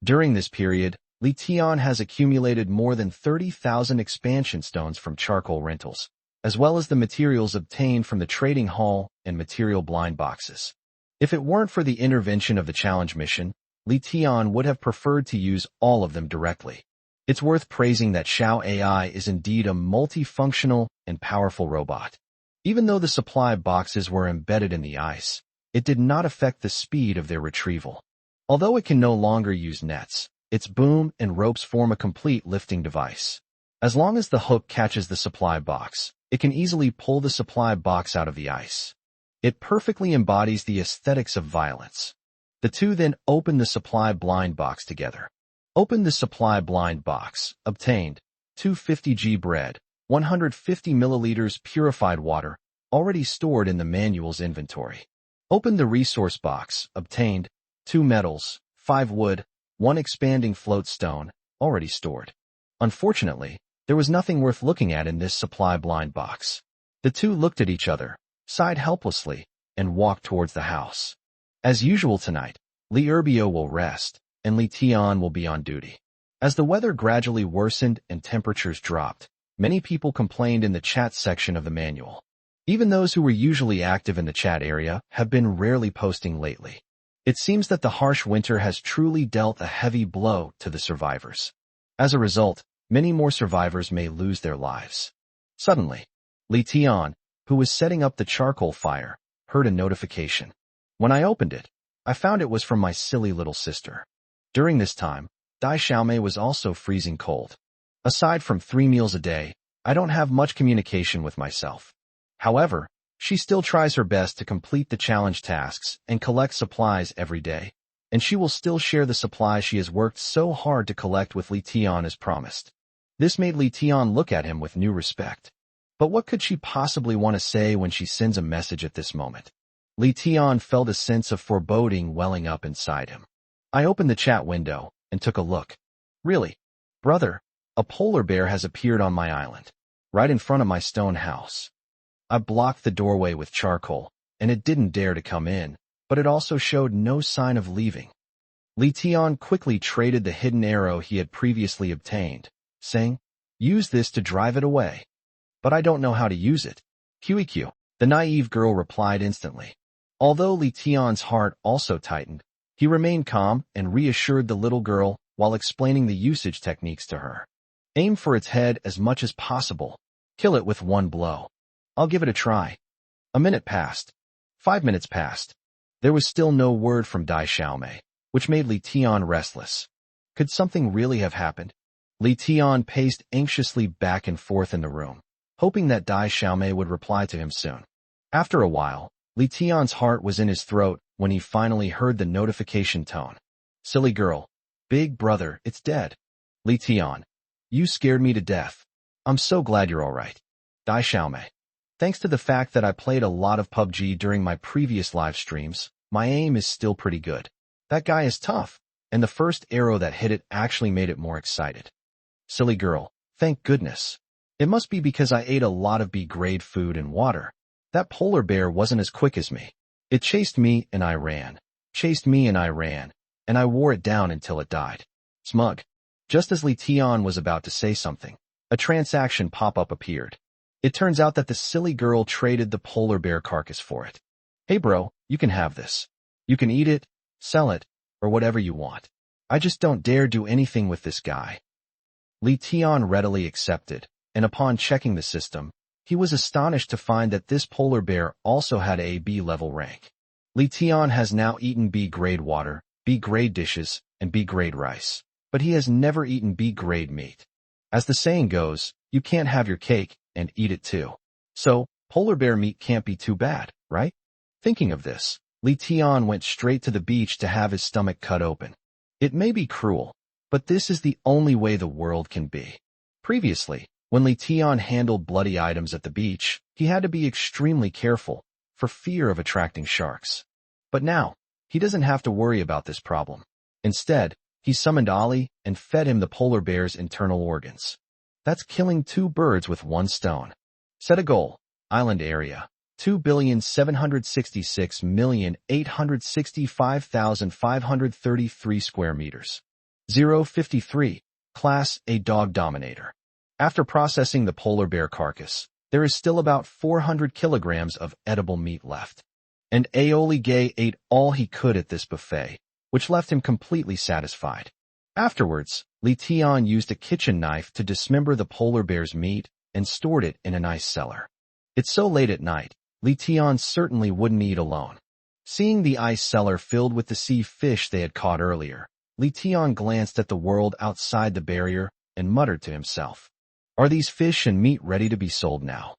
During this period, Li Tian has accumulated more than 30,000 expansion stones from charcoal rentals, as well as the materials obtained from the trading hall and material blind boxes. If it weren't for the intervention of the challenge mission, Li Tian would have preferred to use all of them directly. It's worth praising that Xiao AI is indeed a multifunctional and powerful robot. Even though the supply boxes were embedded in the ice, it did not affect the speed of their retrieval. Although it can no longer use nets, its boom and ropes form a complete lifting device. As long as the hook catches the supply box, it can easily pull the supply box out of the ice. It perfectly embodies the aesthetics of violence. The two then open the supply blind box together. Open the supply blind box. Obtained 250g bread, 150 milliliters purified water, already stored in the manual's inventory. Open the resource box. Obtained 2 metals, 5 wood, 1 expanding float stone, already stored. Unfortunately, there was nothing worth looking at in this supply blind box. The two looked at each other, sighed helplessly, and walked towards the house. As usual tonight, Li Urbio will rest, and Li Tian will be on duty. As the weather gradually worsened and temperatures dropped, many people complained in the chat section of the manual. Even those who were usually active in the chat area have been rarely posting lately. It seems that the harsh winter has truly dealt a heavy blow to the survivors. As a result, many more survivors may lose their lives. Suddenly, Li Tian, who was setting up the charcoal fire, heard a notification. When I opened it, I found it was from my silly little sister. During this time, Dai Xiaomei was also freezing cold. Aside from 3 meals a day, I don't have much communication with myself. However, she still tries her best to complete the challenge tasks and collect supplies every day. and she will still share the supply she has worked so hard to collect with Li Tian as promised. This made Li Tian look at him with new respect. But what could she possibly want to say when she sends a message at this moment? Li Tian felt a sense of foreboding welling up inside him. I opened the chat window and took a look. Really? Brother, a polar bear has appeared on my island, right in front of my stone house. I blocked the doorway with charcoal, and it didn't dare to come in, but it also showed no sign of leaving. Li Tian quickly traded the hidden arrow he had previously obtained, saying, "Use this to drive it away." "But I don't know how to use it." "QEQ," the naive girl replied instantly. Although Li Tian's heart also tightened, he remained calm and reassured the little girl while explaining the usage techniques to her. "Aim for its head as much as possible. Kill it with one blow." "I'll give it a try." A minute passed. 5 minutes passed. There was still no word from Dai Xiaomei, which made Li Tian restless. Could something really have happened? Li Tian paced anxiously back and forth in the room, hoping that Dai Xiaomei would reply to him soon. After a while, Li Tian's heart was in his throat when he finally heard the notification tone. "Silly girl. Big brother, it's dead." "Li Tian, you scared me to death. I'm so glad you're alright." Dai Xiaomei. "Thanks to the fact that I played a lot of PUBG during my previous live streams, my aim is still pretty good. That guy is tough, and the first arrow that hit it actually made it more excited." "Silly girl, thank goodness. It must be because I ate a lot of B-grade food and water. That polar bear wasn't as quick as me. It chased me and I ran, chased me and I ran, and I wore it down until it died." Smug. Just as Li Tian was about to say something, a transaction pop-up appeared. It turns out that the silly girl traded the polar bear carcass for it. "Hey bro, you can have this. You can eat it, sell it, or whatever you want. I just don't dare do anything with this guy." Li Tian readily accepted, and upon checking the system, he was astonished to find that this polar bear also had a B-level rank. Li Tian has now eaten B-grade water, B-grade dishes, and B-grade rice, but he has never eaten B-grade meat. As the saying goes, you can't have your cake and eat it too. So, polar bear meat can't be too bad, right? Thinking of this, Li Tian went straight to the beach to have his stomach cut open. It may be cruel, but this is the only way the world can be. Previously, when Li Tian handled bloody items at the beach, he had to be extremely careful, for fear of attracting sharks. But now, he doesn't have to worry about this problem. Instead, he summoned Ali and fed him the polar bear's internal organs. That's killing 2 birds with 1 stone. Set a goal. Island area. 2,766,865,533 square meters. 053. Class A Dog Dominator. After processing the polar bear carcass, there is still about 400 kilograms of edible meat left. And Aoli Gay ate all he could at this buffet, which left him completely satisfied. Afterwards, Li Tian used a kitchen knife to dismember the polar bear's meat and stored it in an ice cellar. It's so late at night, Li Tian certainly wouldn't eat alone. Seeing the ice cellar filled with the sea fish they had caught earlier, Li Tian glanced at the world outside the barrier and muttered to himself, "Are these fish and meat ready to be sold now?"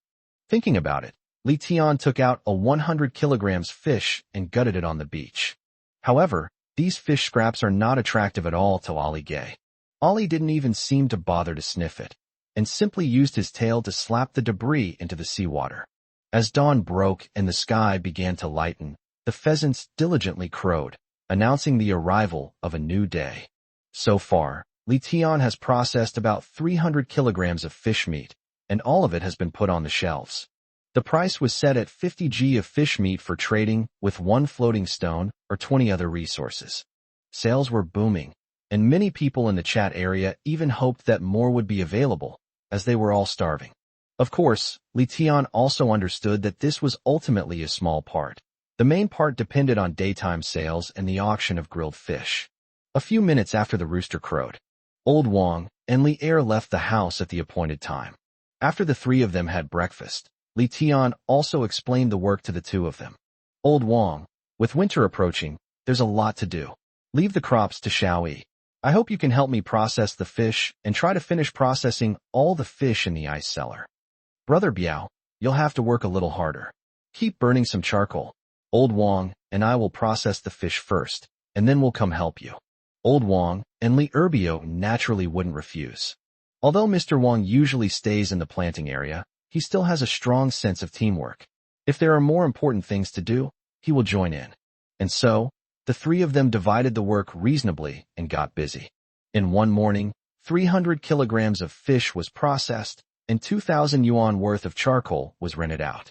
Thinking about it, Li Tian took out a 100 kilograms fish and gutted it on the beach. However, these fish scraps are not attractive at all to Ali Gay. Ali didn't even seem to bother to sniff it, and simply used his tail to slap the debris into the seawater. As dawn broke and the sky began to lighten, the pheasants diligently crowed, announcing the arrival of a new day. So far, Li Tian has processed about 300 kilograms of fish meat, and all of it has been put on the shelves. The price was set at 50 G of fish meat for trading with 1 floating stone or 20 other resources. Sales were booming, and many people in the chat area even hoped that more would be available, as they were all starving. Of course, Li Tian also understood that this was ultimately a small part. The main part depended on daytime sales and the auction of grilled fish. A few minutes after the rooster crowed, Old Wang and Li Er left the house at the appointed time. After the 3 of them had breakfast, Li Tian also explained the work to the 2 of them. "Old Wang, with winter approaching, there's a lot to do. Leave the crops to Xiaoyi. I hope you can help me process the fish and try to finish processing all the fish in the ice cellar. Brother Biao, you'll have to work a little harder. Keep burning some charcoal. Old Wang and I will process the fish first, and then we'll come help you. Old Wang and Li Erbio naturally wouldn't refuse. Although Mr. Wang usually stays in the planting area, he still has a strong sense of teamwork. If there are more important things to do, he will join in. And so, the three of them divided the work reasonably and got busy. In one morning, 300 kilograms of fish was processed, and 2,000 yuan worth of charcoal was rented out.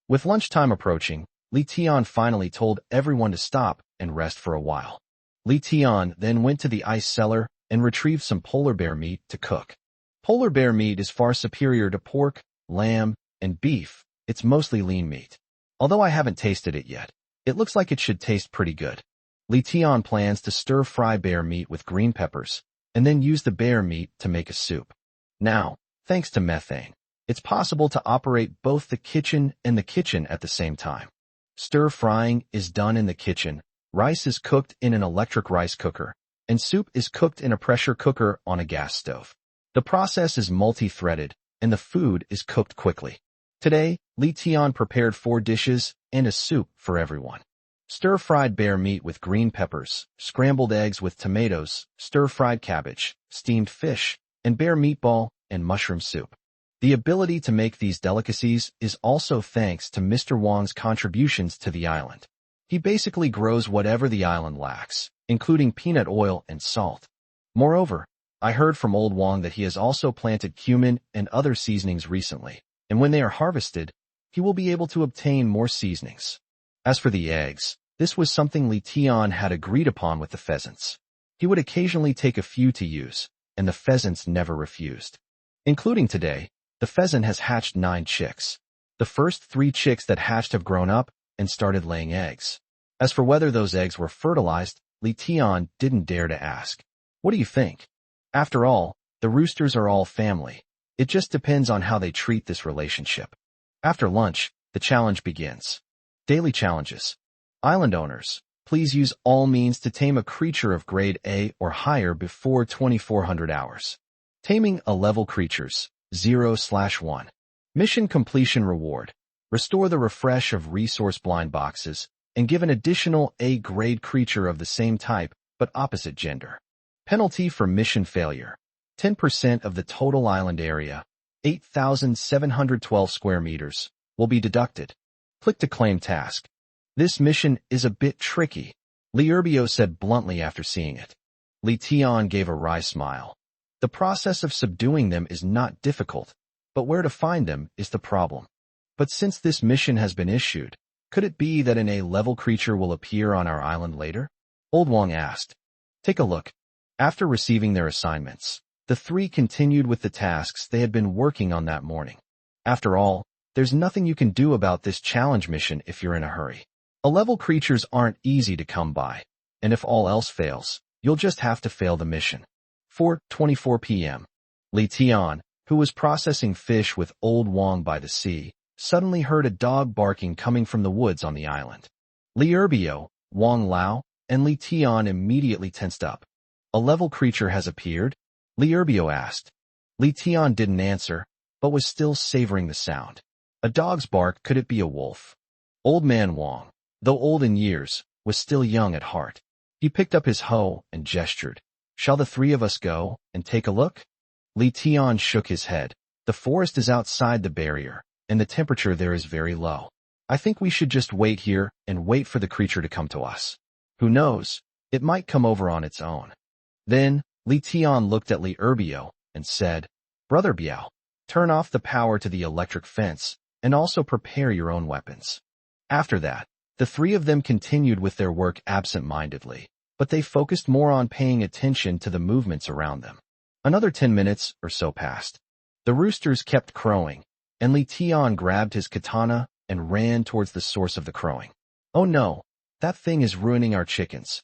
With lunchtime approaching, Li Tian finally told everyone to stop and rest for a while. Li Tian then went to the ice cellar and retrieved some polar bear meat to cook. Polar bear meat is far superior to pork, lamb, and beef. It's mostly lean meat. Although I haven't tasted it yet, it looks like it should taste pretty good. Li Tian plans to stir-fry bear meat with green peppers, and then use the bear meat to make a soup. Now, thanks to methane, it's possible to operate both the kitchen and the kitchen at the same time. Stir-frying is done in the kitchen, rice is cooked in an electric rice cooker, and soup is cooked in a pressure cooker on a gas stove. The process is multi-threaded, and the food is cooked quickly. Today, Li Tian prepared 4 dishes and a soup for everyone. Stir-fried bear meat with green peppers, scrambled eggs with tomatoes, stir-fried cabbage, steamed fish, and bear meatball and mushroom soup. The ability to make these delicacies is also thanks to Mr. Wang's contributions to the island. He basically grows whatever the island lacks, including peanut oil and salt. Moreover, I heard from Old Wang that he has also planted cumin and other seasonings recently, and when they are harvested, he will be able to obtain more seasonings. As for the eggs, this was something Li Tian had agreed upon with the pheasants. He would occasionally take a few to use, and the pheasants never refused. Including today, the pheasant has hatched 9 chicks. The first 3 chicks that hatched have grown up and started laying eggs. As for whether those eggs were fertilized, Li Tian didn't dare to ask. What do you think? After all, the roosters are all family. It just depends on how they treat this relationship. After lunch, the challenge begins. Daily challenges. Island owners, please use all means to tame a creature of grade A or higher before 2400 hours. Taming a level creatures, 0/1. Mission completion reward. Restore the refresh of resource blind boxes and give an additional A-grade creature of the same type but opposite gender. Penalty for mission failure. 10% of the total island area, 8,712 square meters, will be deducted. Click to claim task. This mission is a bit tricky, Li Erbio said bluntly after seeing it. Li Tian gave a wry smile. The process of subduing them is not difficult, but where to find them is the problem. But since this mission has been issued, could it be that an A-level creature will appear on our island later? Old Wang asked. Take a look. After receiving their assignments, the 3 continued with the tasks they had been working on that morning. After all, there's nothing you can do about this challenge mission if you're in a hurry. A-level creatures aren't easy to come by, and if all else fails, you'll just have to fail the mission. 4:24 p.m. Li Tian, who was processing fish with Old Wang by the sea, suddenly heard a dog barking coming from the woods on the island. Li Erbio, Wang Lao, and Li Tian immediately tensed up. A level creature has appeared? Li Erbio asked. Li Tian didn't answer, but was still savoring the sound. A dog's bark, could it be a wolf? Old man Wang, though old in years, was still young at heart. He picked up his hoe and gestured. Shall the 3 of us go and take a look? Li Tian shook his head. The forest is outside the barrier, and the temperature there is very low. I think we should just wait here and wait for the creature to come to us. Who knows, it might come over on its own. Then, Li Tian looked at Li Erbio and said, Brother Biao, turn off the power to the electric fence and also prepare your own weapons. After that, the 3 of them continued with their work absent-mindedly, but they focused more on paying attention to the movements around them. Another 10 minutes or so passed. The roosters kept crowing, and Li Tian grabbed his katana and ran towards the source of the crowing. Oh no, that thing is ruining our chickens.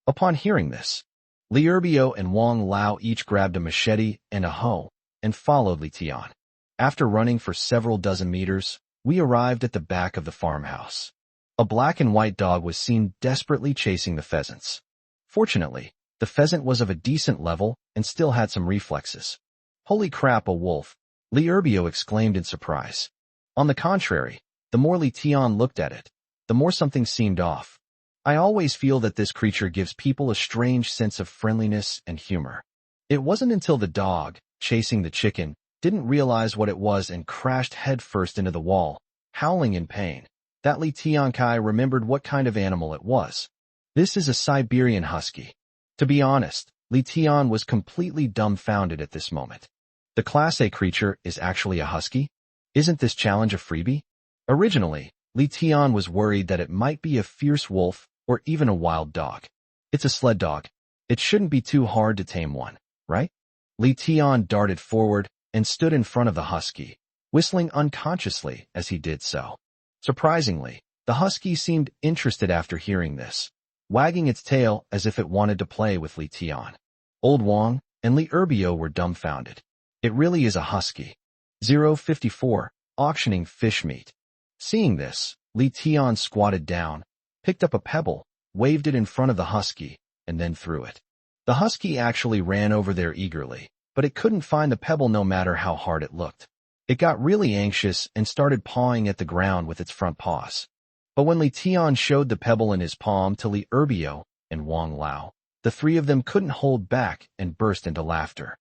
Upon hearing this, Li Erbio and Wang Lao each grabbed a machete and a hoe and followed Li Tian. After running for several dozen meters, we arrived at the back of the farmhouse. A black and white dog was seen desperately chasing the pheasants. Fortunately, the pheasant was of a decent level and still had some reflexes. Holy crap, a wolf, Li Erbio exclaimed in surprise. On the contrary, the more Li Tian looked at it, the more something seemed off. I always feel that this creature gives people a strange sense of friendliness and humor. It wasn't until the dog, chasing the chicken, didn't realize what it was and crashed headfirst into the wall, howling in pain, that Li Tiankai remembered what kind of animal it was. This is a Siberian husky. To be honest, Li Tian was completely dumbfounded at this moment. The Class A creature is actually a husky? Isn't this challenge a freebie? Originally, Li Tian was worried that it might be a fierce wolf or even a wild dog. It's a sled dog. It shouldn't be too hard to tame one, right? Li Tian darted forward and stood in front of the husky, whistling unconsciously as he did so. Surprisingly, the husky seemed interested after hearing this, wagging its tail as if it wanted to play with Li Tian. Old Wang and Li Erbio were dumbfounded. It really is a husky. 054, auctioning fish meat. Seeing this, Li Tian squatted down, picked up a pebble, waved it in front of the husky, and then threw it. The husky actually ran over there eagerly, but it couldn't find the pebble no matter how hard it looked. It got really anxious and started pawing at the ground with its front paws. But when Li Tian showed the pebble in his palm to Li Erbio and Wang Lao, the three of them couldn't hold back and burst into laughter.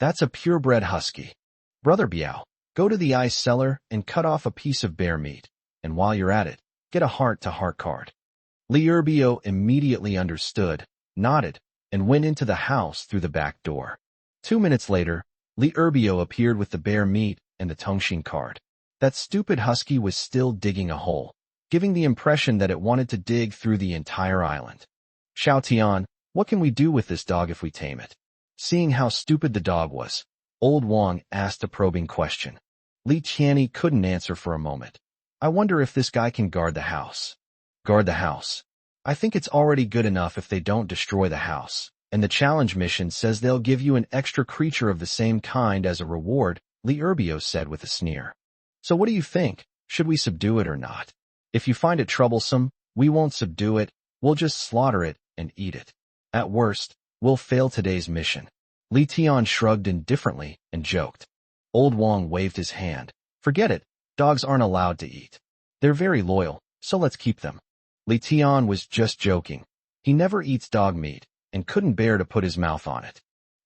That's a purebred husky. Brother Biao, go to the ice cellar and cut off a piece of bear meat, and while you're at it, get a heart-to-heart card. Li Erbio immediately understood, nodded, and went into the house through the back door. 2 minutes later, Li Erbio appeared with the bear meat and the Tongxin card. That stupid husky was still digging a hole, giving the impression that it wanted to dig through the entire island. Xiao Tian, what can we do with this dog if we tame it? Seeing how stupid the dog was, Old Wang asked a probing question. Li Tianyi couldn't answer for a moment. I wonder if this guy can guard the house. Guard the house. I think it's already good enough if they don't destroy the house, and the challenge mission says they'll give you an extra creature of the same kind as a reward, Li Erbio said with a sneer. So what do you think? Should we subdue it or not? If you find it troublesome, we won't subdue it, we'll just slaughter it and eat it. At worst, we'll fail today's mission. Li Tian shrugged indifferently and joked. Old Wang waved his hand. Forget it, dogs aren't allowed to eat. They're very loyal, so let's keep them. Li Tian was just joking. He never eats dog meat, and couldn't bear to put his mouth on it.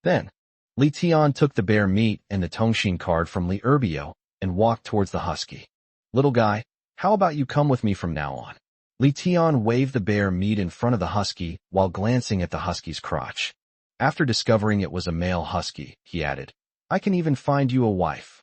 Then, Li Tian took the bear meat and the Tongxin card from Li Erbio and walked towards the husky. Little guy, how about you come with me from now on? Li Tian waved the bear meat in front of the husky while glancing at the husky's crotch. After discovering it was a male husky, he added, I can even find you a wife.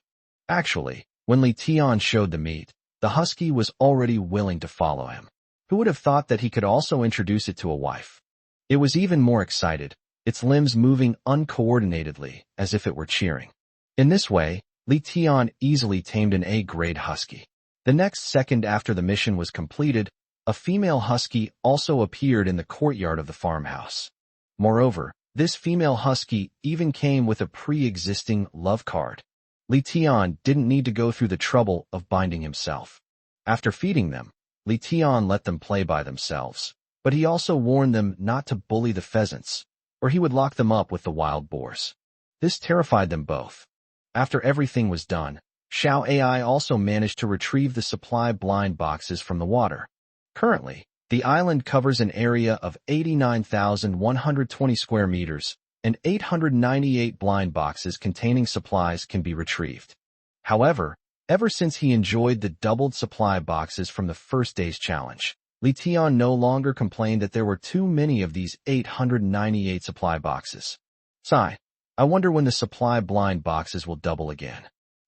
Actually, when Li Tian showed the meat, the husky was already willing to follow him. Who would have thought that he could also introduce it to a wife? It was even more excited, its limbs moving uncoordinatedly as if it were cheering. In this way, Li Tian easily tamed an A-grade husky. The next second after the mission was completed, a female husky also appeared in the courtyard of the farmhouse. Moreover, this female husky even came with a pre-existing love card. Li Tian didn't need to go through the trouble of binding himself. After feeding them, Li Tian let them play by themselves, but he also warned them not to bully the pheasants, or he would lock them up with the wild boars. This terrified them both. After everything was done, Xiao AI also managed to retrieve the supply blind boxes from the water. Currently, the island covers an area of 89,120 square meters, and 898 blind boxes containing supplies can be retrieved. However, ever since he enjoyed the doubled supply boxes from the first day's challenge, Li Tian no longer complained that there were too many of these 898 supply boxes. Sigh, I wonder when the supply blind boxes will double again.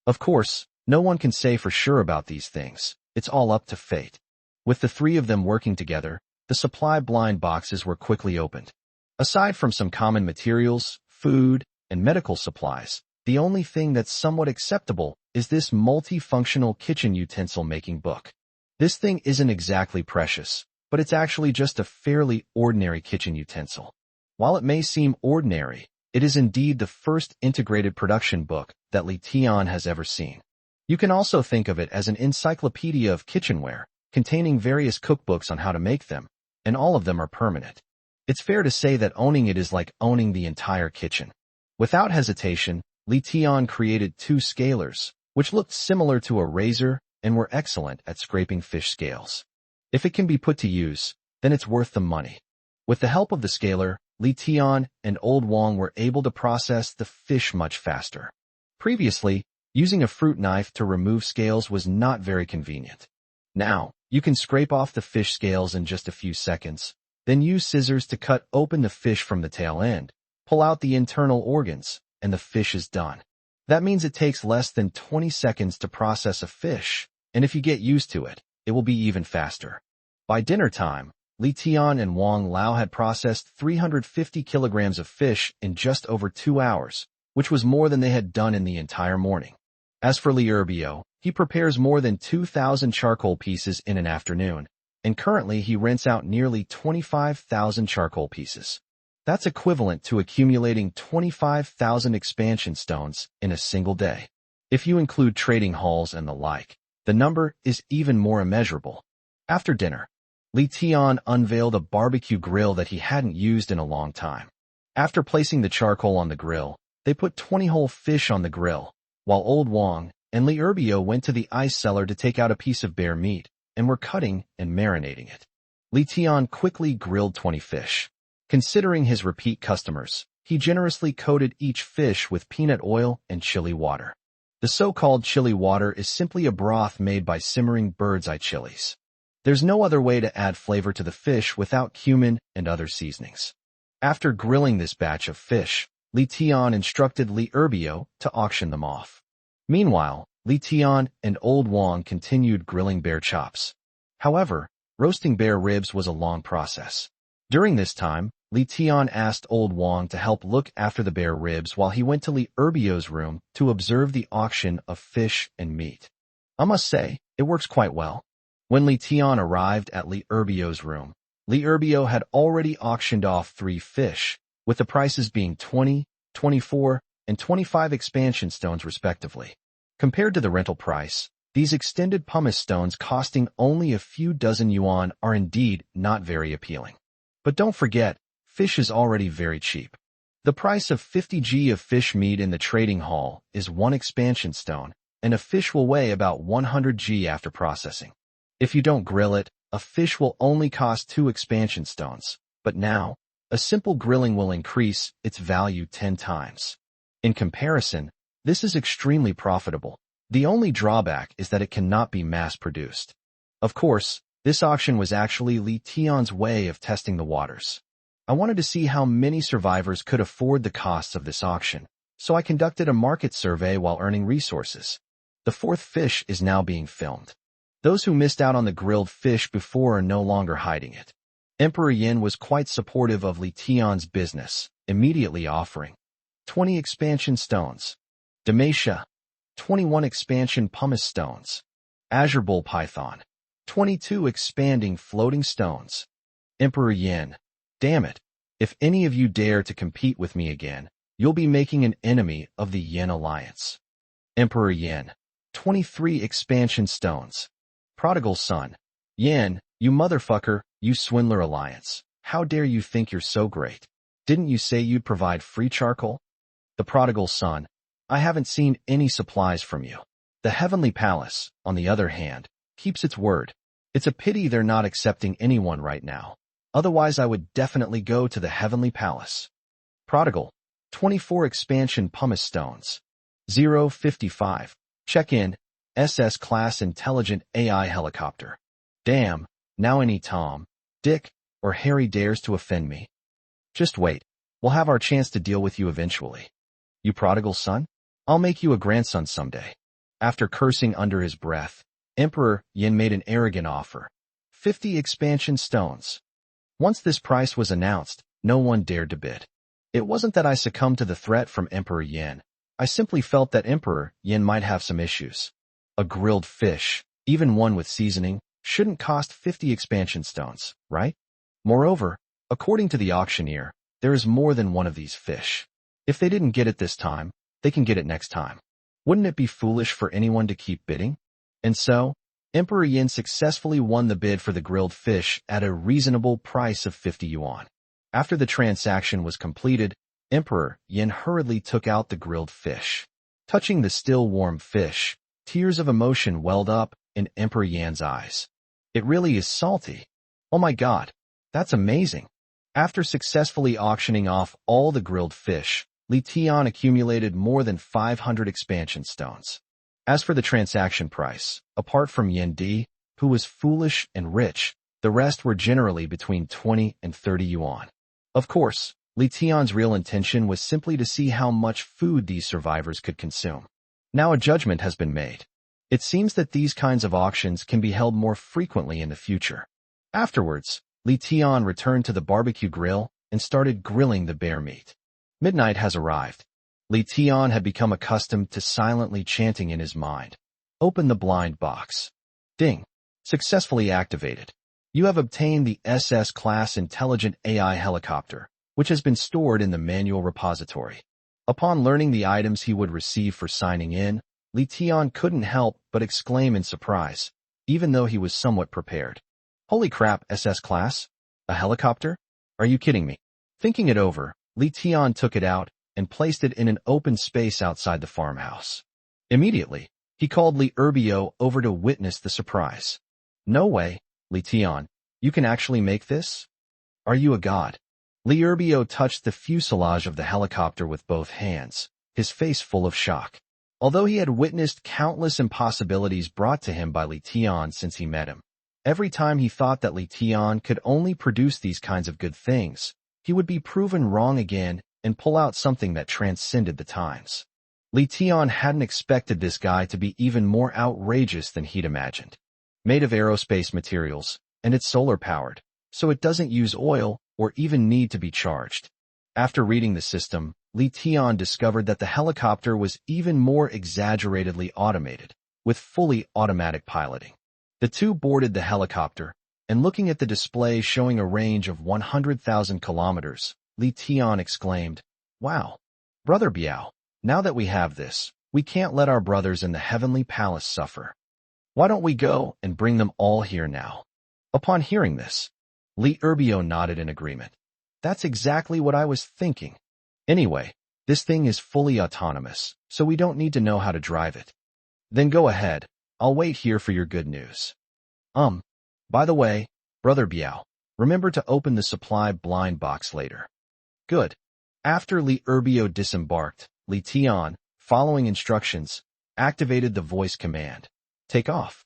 Of course, no one can say for sure about these things. It's all up to fate. With the three of them working together, the supply blind boxes were quickly opened. Aside from some common materials, food, and medical supplies, the only thing that's somewhat acceptable is this multifunctional kitchen utensil making book. This thing isn't exactly precious, but it's actually just a fairly ordinary kitchen utensil. While it may seem ordinary, it is indeed the first integrated production book that Li Tian has ever seen. You can also think of it as an encyclopedia of kitchenware, containing various cookbooks on how to make them, and all of them are permanent. It's fair to say that owning it is like owning the entire kitchen. Without hesitation, Li Tian created 2 scalers, which looked similar to a razor and were excellent at scraping fish scales. If it can be put to use, then it's worth the money. With the help of the scaler, Li Tian and Old Wang were able to process the fish much faster. Previously, using a fruit knife to remove scales was not very convenient. Now, you can scrape off the fish scales in just a few seconds, then use scissors to cut open the fish from the tail end, pull out the internal organs, and the fish is done. That means it takes less than 20 seconds to process a fish, and if you get used to it, it will be even faster. By dinner time, Li Tian and Wang Lao had processed 350 kilograms of fish in just over 2 hours, which was more than they had done in the entire morning. As for Li Erbio, he prepares more than 2,000 charcoal pieces in an afternoon, and currently he rents out nearly 25,000 charcoal pieces. That's equivalent to accumulating 25,000 expansion stones in a single day. If you include trading halls and the like, the number is even more immeasurable. After dinner, Li Tian unveiled a barbecue grill that he hadn't used in a long time. After placing the charcoal on the grill, they put 20 whole fish on the grill, while Old Wang and Li Erbio went to the ice cellar to take out a piece of bear meat and were cutting and marinating it. Li Tian quickly grilled 20 fish. Considering his repeat customers, he generously coated each fish with peanut oil and chili water. The so-called chili water is simply a broth made by simmering bird's eye chilies. There's no other way to add flavor to the fish without cumin and other seasonings. After grilling this batch of fish, Li Tian instructed Li Erbio to auction them off. Meanwhile, Li Tian and Old Wang continued grilling bear chops. However, roasting bear ribs was a long process. During this time, Li Tian asked Old Wang to help look after the bear ribs while he went to Li Erbio's room to observe the auction of fish and meat. I must say, it works quite well. When Li Tian arrived at Li Erbio's room, Li Erbio had already auctioned off 3 fish, with the prices being 20, 24, and 25 expansion stones respectively. Compared to the rental price, these extended pumice stones costing only a few dozen yuan are indeed not very appealing. But don't forget, fish is already very cheap. The price of 50 g of fish meat in the trading hall is 1 expansion stone, and a fish will weigh about 100 g after processing. If you don't grill it, a fish will only cost 2 expansion stones, but now, a simple grilling will increase its value 10 times. In comparison, this is extremely profitable. The only drawback is that it cannot be mass-produced. Of course, this auction was actually Li Tian's way of testing the waters. I wanted to see how many survivors could afford the costs of this auction, so I conducted a market survey while earning resources. The 4th fish is now being filmed. Those who missed out on the grilled fish before are no longer hiding it. Emperor Yin was quite supportive of Li Tian's business, immediately offering 20 expansion stones, Damasha, 21 expansion pumice stones, Azure Bull Python, 22 expanding floating stones. Emperor Yin, damn it, if any of you dare to compete with me again, you'll be making an enemy of the Yin Alliance. Emperor Yin, 23 expansion stones. Prodigal Son, Yin, you motherfucker, you swindler alliance. How dare you think you're so great? Didn't you say you'd provide free charcoal? The Prodigal Son, I haven't seen any supplies from you. The Heavenly Palace, on the other hand, keeps its word. It's a pity they're not accepting anyone right now. Otherwise I would definitely go to the Heavenly Palace. Prodigal, 24 expansion pumice stones. 055. Check-in, SS Class Intelligent AI Helicopter. Damn, now any Tom, Dick, or Harry dares to offend me. Just wait, we'll have our chance to deal with you eventually. You prodigal son? I'll make you a grandson someday. After cursing under his breath, Emperor Yin made an arrogant offer. 50 expansion stones. Once this price was announced, no one dared to bid. It wasn't that I succumbed to the threat from Emperor Yin. I simply felt that Emperor Yin might have some issues. A grilled fish, even one with seasoning, shouldn't cost 50 expansion stones, right? Moreover, according to the auctioneer, there is more than one of these fish. If they didn't get it this time, they can get it next time. Wouldn't it be foolish for anyone to keep bidding? And so, Emperor Yin successfully won the bid for the grilled fish at a reasonable price of 50 yuan. After the transaction was completed, Emperor Yin hurriedly took out the grilled fish. Touching the still warm fish, tears of emotion welled up in Emperor Yan's eyes. It really is salty. Oh my God, That's amazing. After successfully auctioning off all the grilled fish, Li Tian accumulated more than 500 expansion stones. As for the transaction price, apart from Yen Di, who was foolish and rich, the rest were generally between 20 and 30 yuan. Of course, Li Tian's real intention was simply to see how much food these survivors could consume. Now a judgment has been made. It seems that these kinds of auctions can be held more frequently in the future. Afterwards, Li Tian returned to the barbecue grill and started grilling the bear meat. Midnight has arrived. Li Tian had become accustomed to silently chanting in his mind. Open the blind box. Ding. Successfully activated. You have obtained the SS-class Intelligent AI helicopter, which has been stored in the manual repository. Upon learning the items he would receive for signing in, Li Tian couldn't help but exclaim in surprise, even though he was somewhat prepared. Holy crap, SS-class? A helicopter? Are you kidding me? Thinking it over, Li Tian took it out and placed it in an open space outside the farmhouse. Immediately, he called Li Erbio over to witness the surprise. No way, Li Tian, you can actually make this? Are you a god? Li Erbio touched the fuselage of the helicopter with both hands, his face full of shock. Although he had witnessed countless impossibilities brought to him by Li Tian since he met him, every time he thought that Li Tian could only produce these kinds of good things, he would be proven wrong again and pull out something that transcended the times. Li Tian hadn't expected this guy to be even more outrageous than he'd imagined. Made of aerospace materials, and it's solar-powered, so it doesn't use oil or even need to be charged. After reading the system, Li Tian discovered that the helicopter was even more exaggeratedly automated, with fully automatic piloting. The two boarded the helicopter, and looking at the display showing a range of 100,000 kilometers, Li Tian exclaimed, "Wow, Brother Biao, now that we have this, we can't let our brothers in the heavenly palace suffer. Why don't we go and bring them all here now?" Upon hearing this, Li Erbio nodded in agreement. That's exactly what I was thinking. Anyway, this thing is fully autonomous, so we don't need to know how to drive it. Then go ahead, I'll wait here for your good news. By the way, Brother Biao, remember to open the supply blind box later. Good. After Li Erbio disembarked, Li Tian, following instructions, activated the voice command. Take off.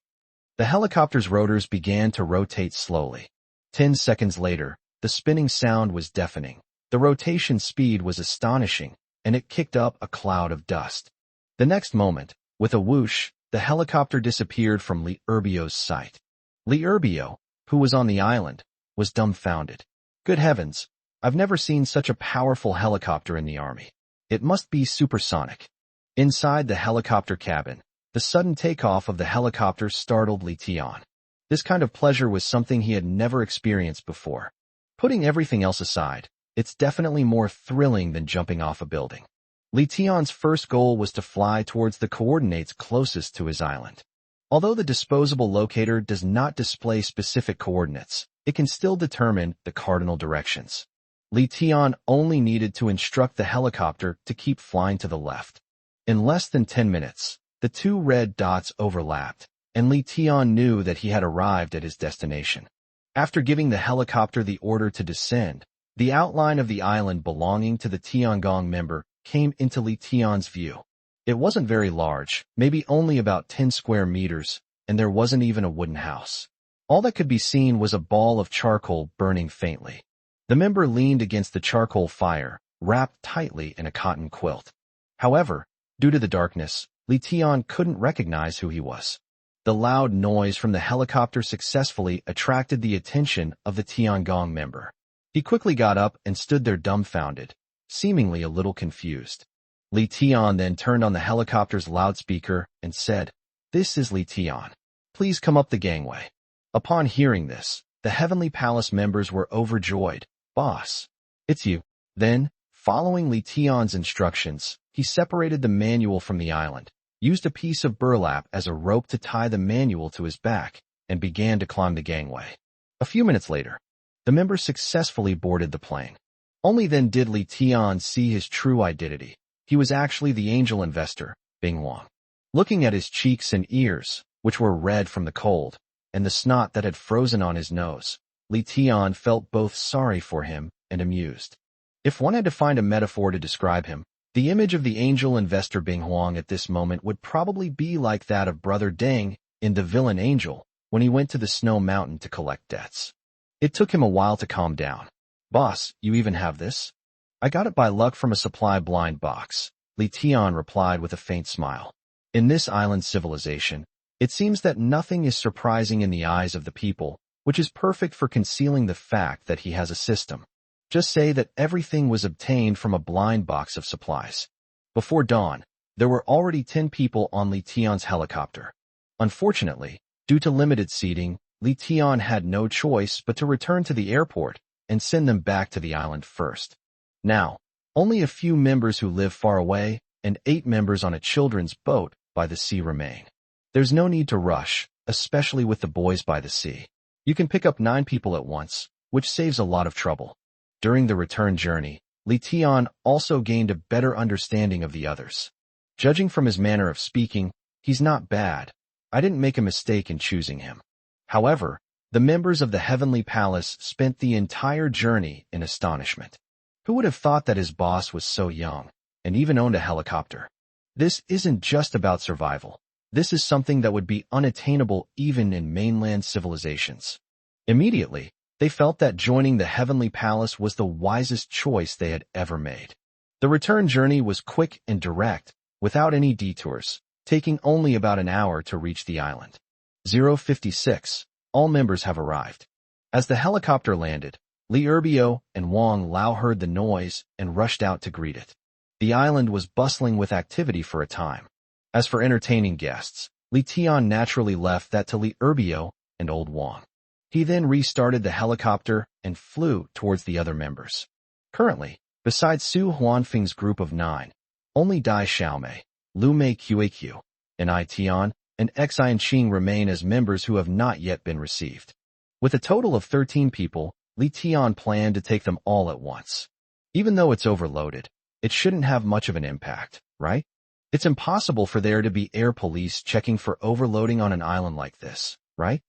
The helicopter's rotors began to rotate slowly. 10 seconds later, the spinning sound was deafening. The rotation speed was astonishing, and it kicked up a cloud of dust. The next moment, with a whoosh, the helicopter disappeared from Li Erbio's sight. Li Erbio, who was on the island, was dumbfounded. Good heavens, I've never seen such a powerful helicopter in the army. It must be supersonic. Inside the helicopter cabin, the sudden takeoff of the helicopter startled Li Tian. This kind of pleasure was something he had never experienced before. Putting everything else aside, it's definitely more thrilling than jumping off a building. Li Tian's first goal was to fly towards the coordinates closest to his island. Although the disposable locator does not display specific coordinates, it can still determine the cardinal directions. Li Tian only needed to instruct the helicopter to keep flying to the left. In less than 10 minutes, the two red dots overlapped, and Li Tian knew that he had arrived at his destination. After giving the helicopter the order to descend, the outline of the island belonging to the Tiangong member came into Li Tian's view. It wasn't very large, maybe only about 10 square meters, and there wasn't even a wooden house. All that could be seen was a ball of charcoal burning faintly. The member leaned against the charcoal fire, wrapped tightly in a cotton quilt. However, due to the darkness, Li Tian couldn't recognize who he was. The loud noise from the helicopter successfully attracted the attention of the Tiangong member. He quickly got up and stood there dumbfounded, seemingly a little confused. Li Tian then turned on the helicopter's loudspeaker and said, "This is Li Tian. Please come up the gangway." Upon hearing this, the Heavenly Palace members were overjoyed. "Boss, it's you." Then, following Li Tian's instructions, he separated the manual from the island, used a piece of burlap as a rope to tie the manual to his back, and began to climb the gangway. A few minutes later, the member successfully boarded the plane. Only then did Li Tian see his true identity. He was actually the angel investor, Bing Wang. Looking at his cheeks and ears, which were red from the cold, and the snot that had frozen on his nose, Li Tian felt both sorry for him and amused. If one had to find a metaphor to describe him, the image of the angel investor Bing Huang at this moment would probably be like that of Brother Deng in The Villain Angel when he went to the snow mountain to collect debts. It took him a while to calm down. "Boss, you even have this?" "I got it by luck from a supply blind box," Li Tian replied with a faint smile. In this island civilization, it seems that nothing is surprising in the eyes of the people, which is perfect for concealing the fact that he has a system. Just say that everything was obtained from a blind box of supplies. Before dawn, there were already 10 people on Li Tian's helicopter. Unfortunately, due to limited seating, Li Tian had no choice but to return to the airport and send them back to the island first. Now, only a few members who live far away and 8 members on a children's boat by the sea remain. There's no need to rush, especially with the boys by the sea. You can pick up 9 people at once, which saves a lot of trouble. During the return journey, Li Tian also gained a better understanding of the others. Judging from his manner of speaking, he's not bad. I didn't make a mistake in choosing him. However, the members of the Heavenly Palace spent the entire journey in astonishment. Who would have thought that his boss was so young, and even owned a helicopter? This isn't just about survival. This is something that would be unattainable even in mainland civilizations. Immediately, they felt that joining the Heavenly Palace was the wisest choice they had ever made. The return journey was quick and direct, without any detours, taking only about an hour to reach the island. 056. All members have arrived. As the helicopter landed, Li Erbio and Wang Lao heard the noise and rushed out to greet it. The island was bustling with activity for a time. As for entertaining guests, Li Tian naturally left that to Li Erbio and old Wang. He then restarted the helicopter and flew towards the other members. Currently, besides Su Huanfeng's group of 9, only Dai Xiaomei, Lu Mei Qaq, and I Tian and Xian Qing remain as members who have not yet been received. With a total of 13 people, Li Tian planned to take them all at once. Even though it's overloaded, it shouldn't have much of an impact, right? It's impossible for there to be air police checking for overloading on an island like this, right?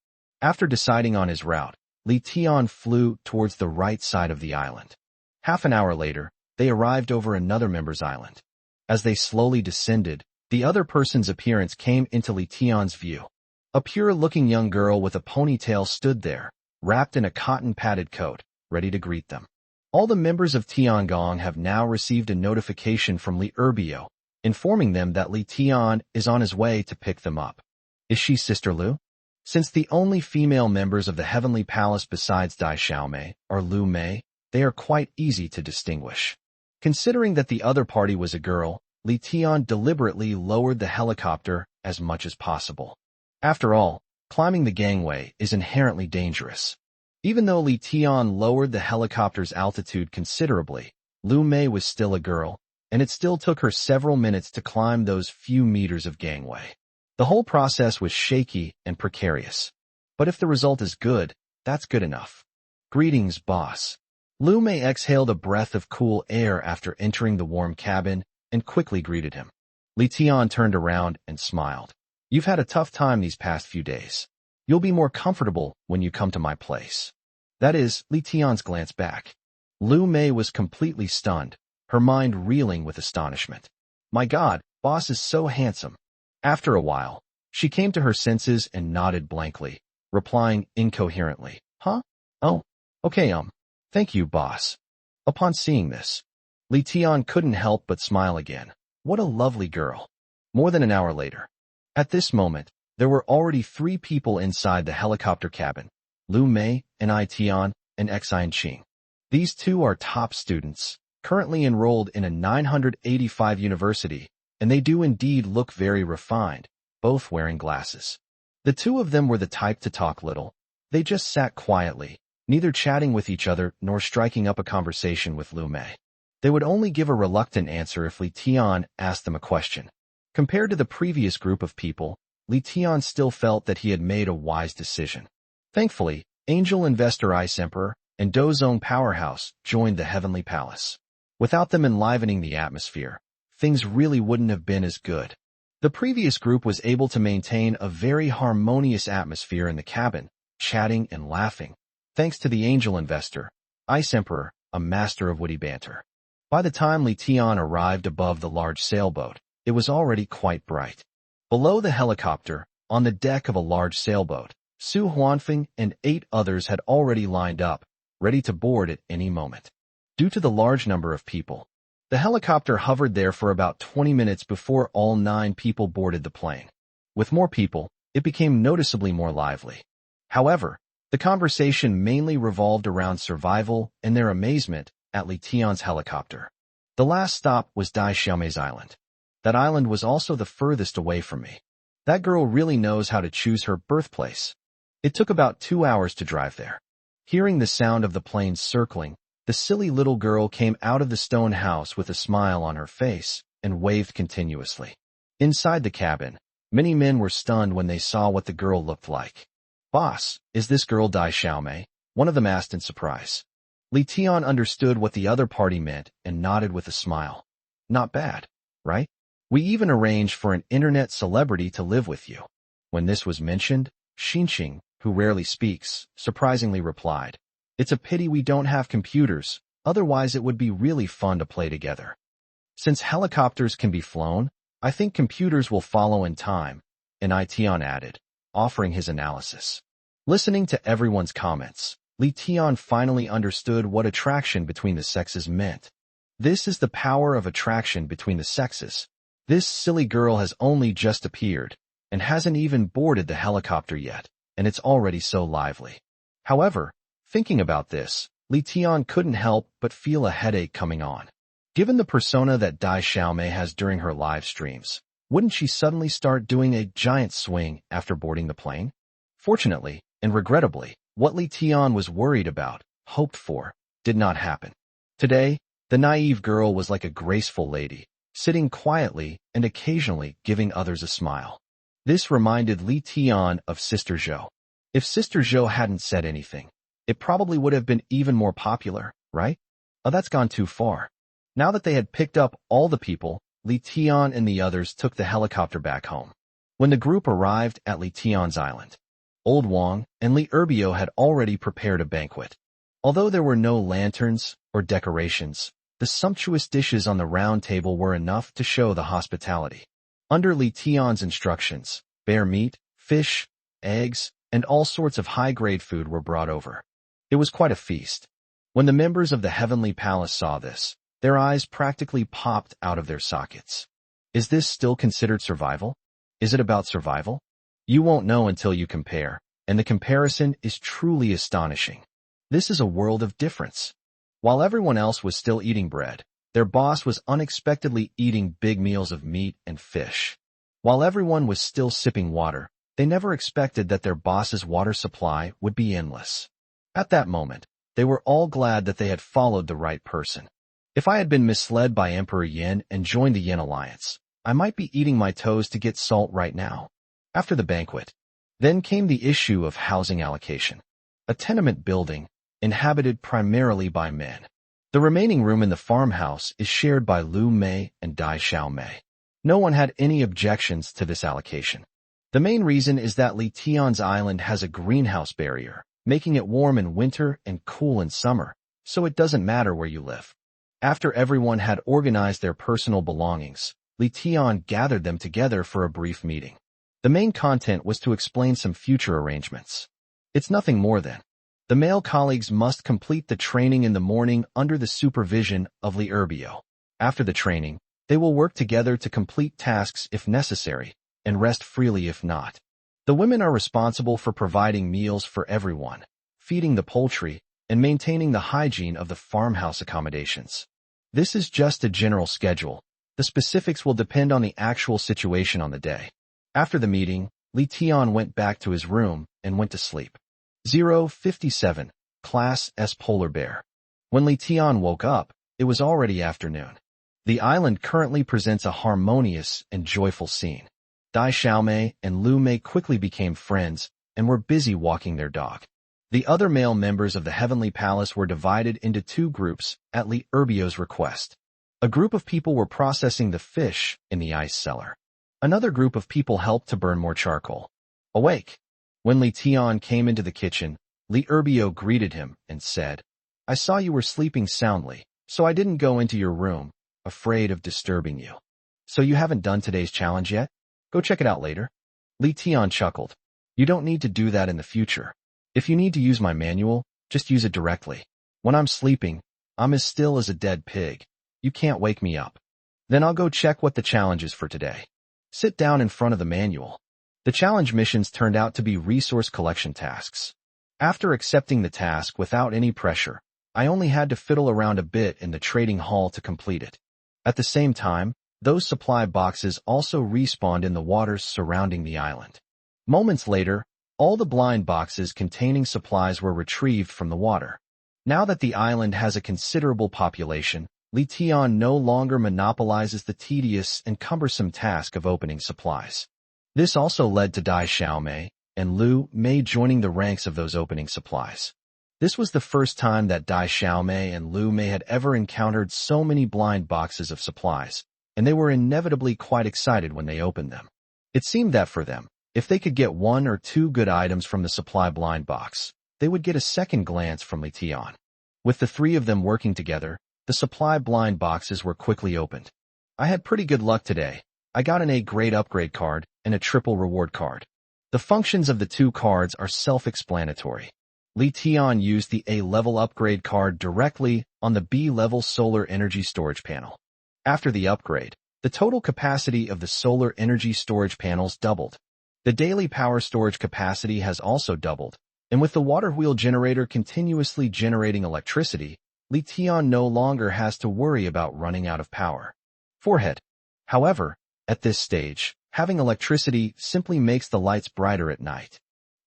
After deciding on his route, Li Tian flew towards the right side of the island. Half an hour later, they arrived over another member's island. As they slowly descended, the other person's appearance came into Li Tian's view. A pure-looking young girl with a ponytail stood there, wrapped in a cotton-padded coat, ready to greet them. All the members of Tiangong have now received a notification from Li Erbio, informing them that Li Tian is on his way to pick them up. Is she Sister Lu? Since the only female members of the Heavenly Palace besides Dai Xiaomei are Lu Mei, they are quite easy to distinguish. Considering that the other party was a girl, Li Tian deliberately lowered the helicopter as much as possible. After all, climbing the gangway is inherently dangerous. Even though Li Tian lowered the helicopter's altitude considerably, Lu Mei was still a girl, and it still took her several minutes to climb those few meters of gangway. The whole process was shaky and precarious. But if the result is good, that's good enough. Greetings, boss. Lu Mei exhaled a breath of cool air after entering the warm cabin and quickly greeted him. Li Tian turned around and smiled. You've had a tough time these past few days. You'll be more comfortable when you come to my place. That is, Li Tian's glance back. Lu Mei was completely stunned, her mind reeling with astonishment. My God, boss is so handsome. After a while, she came to her senses and nodded blankly, replying incoherently. Huh? Oh, okay, thank you, boss. Upon seeing this, Li Tian couldn't help but smile again. What a lovely girl. More than an hour later. At this moment, there were already 3 people inside the helicopter cabin, Lu Mei and I Tian and Xian Qing. These 2 are top students, currently enrolled in a 985 university, and they do indeed look very refined, both wearing glasses. The 2 of them were the type to talk little. They just sat quietly, neither chatting with each other nor striking up a conversation with Lu Mei. They would only give a reluctant answer if Li Tian asked them a question. Compared to the previous group of people, Li Tian still felt that he had made a wise decision. Thankfully, Angel Investor Ice Emperor and Dozong Powerhouse joined the Heavenly Palace. Without them enlivening the atmosphere, things really wouldn't have been as good. The previous group was able to maintain a very harmonious atmosphere in the cabin, chatting and laughing. thanks to the angel investor, Ice Emperor, a master of witty banter. By the time Li Tian arrived above the large sailboat, it was already quite bright. Below the helicopter, on the deck of a large sailboat, Su Huanfeng and 8 others had already lined up, ready to board at any moment. Due to the large number of people, the helicopter hovered there for about 20 minutes before all 9 people boarded the plane. With more people, it became noticeably more lively. However, the conversation mainly revolved around survival and their amazement at Li Tian's helicopter. The last stop was Dai Xiaomei's island. That island was also the furthest away from me. That girl really knows how to choose her birthplace. It took about 2 hours to drive there. Hearing the sound of the plane circling, the silly little girl came out of the stone house with a smile on her face and waved continuously. Inside the cabin, many men were stunned when they saw what the girl looked like. "Boss, is this girl Dai Xiaomei?" one of them asked in surprise. Li Tian understood what the other party meant and nodded with a smile. "Not bad, right? We even arranged for an internet celebrity to live with you." When this was mentioned, Xinqing, who rarely speaks, surprisingly replied, "It's a pity we don't have computers, otherwise it would be really fun to play together." Since helicopters can be flown, I think computers will follow in time, and Tian added, offering his analysis. Listening to everyone's comments, Li Tian finally understood what attraction between the sexes meant. This is the power of attraction between the sexes. This silly girl has only just appeared, and hasn't even boarded the helicopter yet, and it's already so lively. However, thinking about this, Li Tian couldn't help but feel a headache coming on. Given the persona that Dai Xiaomei has during her live streams, wouldn't she suddenly start doing a giant swing after boarding the plane? Fortunately, and regrettably, what Li Tian was worried about, hoped for, did not happen. Today, the naive girl was like a graceful lady, sitting quietly and occasionally giving others a smile. This reminded Li Tian of Sister Zhou. If Sister Zhou hadn't said anything, it probably would have been even more popular, right? Oh, that's gone too far. Now that they had picked up all the people, Li Tian and the others took the helicopter back home. When the group arrived at Li Tian's island, Old Wang and Li Erbio had already prepared a banquet. Although there were no lanterns or decorations, the sumptuous dishes on the round table were enough to show the hospitality. Under Li Tian's instructions, bear meat, fish, eggs, and all sorts of high-grade food were brought over. It was quite a feast. When the members of the Heavenly Palace saw this, their eyes practically popped out of their sockets. Is this still considered survival? Is it about survival? You won't know until you compare, and the comparison is truly astonishing. This is a world of difference. While everyone else was still eating bread, their boss was unexpectedly eating big meals of meat and fish. While everyone was still sipping water, they never expected that their boss's water supply would be endless. At that moment, they were all glad that they had followed the right person. If I had been misled by Emperor Yin and joined the Yin Alliance, I might be eating my toes to get salt right now. After the banquet, then came the issue of housing allocation. A tenement building, inhabited primarily by men. The remaining room in the farmhouse is shared by Lu Mei and Dai Xiaomei. No one had any objections to this allocation. The main reason is that Li Tian's island has a greenhouse barrier, making it warm in winter and cool in summer, so it doesn't matter where you live. After everyone had organized their personal belongings, Li Tian gathered them together for a brief meeting. The main content was to explain some future arrangements. It's nothing more than, the male colleagues must complete the training in the morning under the supervision of Li Erbio. After the training, they will work together to complete tasks if necessary, and rest freely if not. The women are responsible for providing meals for everyone, feeding the poultry, and maintaining the hygiene of the farmhouse accommodations. This is just a general schedule. The specifics will depend on the actual situation on the day. After the meeting, Li Tian went back to his room and went to sleep. 057, Class S Polar Bear. When Li Tian woke up, it was already afternoon. The island currently presents a harmonious and joyful scene. Dai Xiaomei and Lu Mei quickly became friends and were busy walking their dog. The other male members of the Heavenly Palace were divided into 2 groups at Li Erbio's request. A group of people were processing the fish in the ice cellar. Another group of people helped to burn more charcoal. Awake. When Li Tian came into the kitchen, Li Erbio greeted him and said, I saw you were sleeping soundly, so I didn't go into your room, afraid of disturbing you. So you haven't done today's challenge yet? Go check it out later. Li Tian chuckled. You don't need to do that in the future. If you need to use my manual, just use it directly. When I'm sleeping, I'm as still as a dead pig. You can't wake me up. Then I'll go check what the challenge is for today. Sit down in front of the manual. The challenge missions turned out to be resource collection tasks. After accepting the task without any pressure, I only had to fiddle around a bit in the trading hall to complete it. At the same time, those supply boxes also respawned in the waters surrounding the island. Moments later, all the blind boxes containing supplies were retrieved from the water. Now that the island has a considerable population, Li Tian no longer monopolizes the tedious and cumbersome task of opening supplies. This also led to Dai Xiaomei and Lu Mei joining the ranks of those opening supplies. This was the first time that Dai Xiaomei and Lu Mei had ever encountered so many blind boxes of supplies, and they were inevitably quite excited when they opened them. It seemed that for them, if they could get 1 or 2 good items from the supply blind box, they would get a second glance from Li Tian. With the 3 of them working together, the supply blind boxes were quickly opened. I had pretty good luck today. I got an A-grade upgrade card and a triple reward card. The functions of the 2 cards are self-explanatory. Li Tian used the A-level upgrade card directly on the B-level solar energy storage panel. After the upgrade, the total capacity of the solar energy storage panels doubled. The daily power storage capacity has also doubled, and with the water wheel generator continuously generating electricity, Li Tian no longer has to worry about running out of power. Forehead. However, at this stage, having electricity simply makes the lights brighter at night.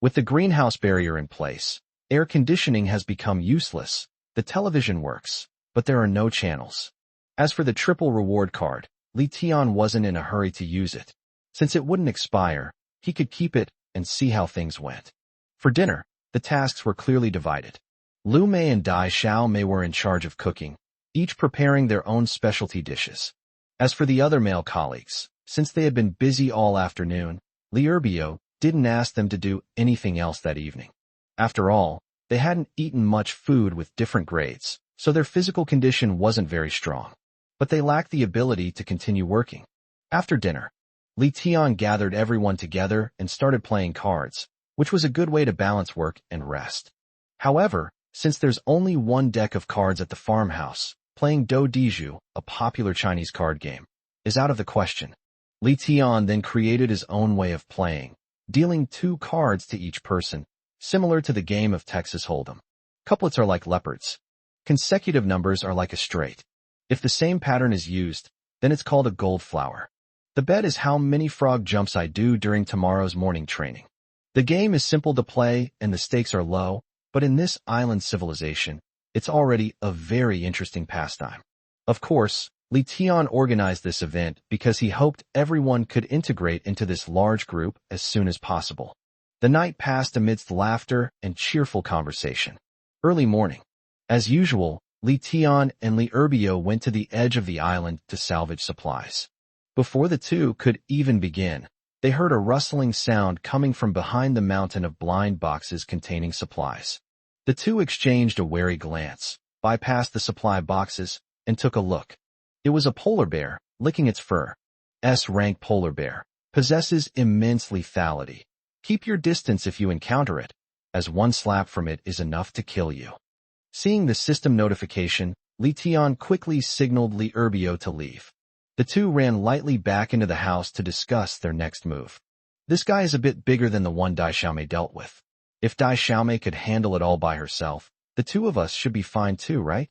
With the greenhouse barrier in place, air conditioning has become useless. The television works, but there are no channels. As for the triple reward card, Li Tian wasn't in a hurry to use it. Since it wouldn't expire, he could keep it and see how things went. For dinner, the tasks were clearly divided. Lu Mei and Dai Xiaomei were in charge of cooking, each preparing their own specialty dishes. As for the other male colleagues, since they had been busy all afternoon, Li Erbio didn't ask them to do anything else that evening. After all, they hadn't eaten much food with different grades, so their physical condition wasn't very strong. But they lacked the ability to continue working. After dinner, Li Tian gathered everyone together and started playing cards, which was a good way to balance work and rest. However, since there's only 1 deck of cards at the farmhouse, playing Do Diju, a popular Chinese card game, is out of the question. Li Tian then created his own way of playing, dealing 2 cards to each person, similar to the game of Texas Hold'em. Couplets are like leopards. Consecutive numbers are like a straight. If the same pattern is used, then it's called a gold flower. The bet is how many frog jumps I do during tomorrow's morning training. The game is simple to play and the stakes are low, but in this island civilization, it's already a very interesting pastime. Of course, Li Tian organized this event because he hoped everyone could integrate into this large group as soon as possible. The night passed amidst laughter and cheerful conversation. Early morning. As usual, Li Tian and Li Erbio went to the edge of the island to salvage supplies. Before the 2 could even begin, they heard a rustling sound coming from behind the mountain of blind boxes containing supplies. The 2 exchanged a wary glance, bypassed the supply boxes, and took a look. It was a polar bear, licking its fur. S-rank polar bear. Possesses immense lethality. Keep your distance if you encounter it, as 1 slap from it is enough to kill you. Seeing the system notification, Li Tian quickly signaled Li Erbio to leave. The 2 ran lightly back into the house to discuss their next move. This guy is a bit bigger than the one Dai Xiaomei dealt with. If Dai Xiaomei could handle it all by herself, the 2 of us should be fine too, right?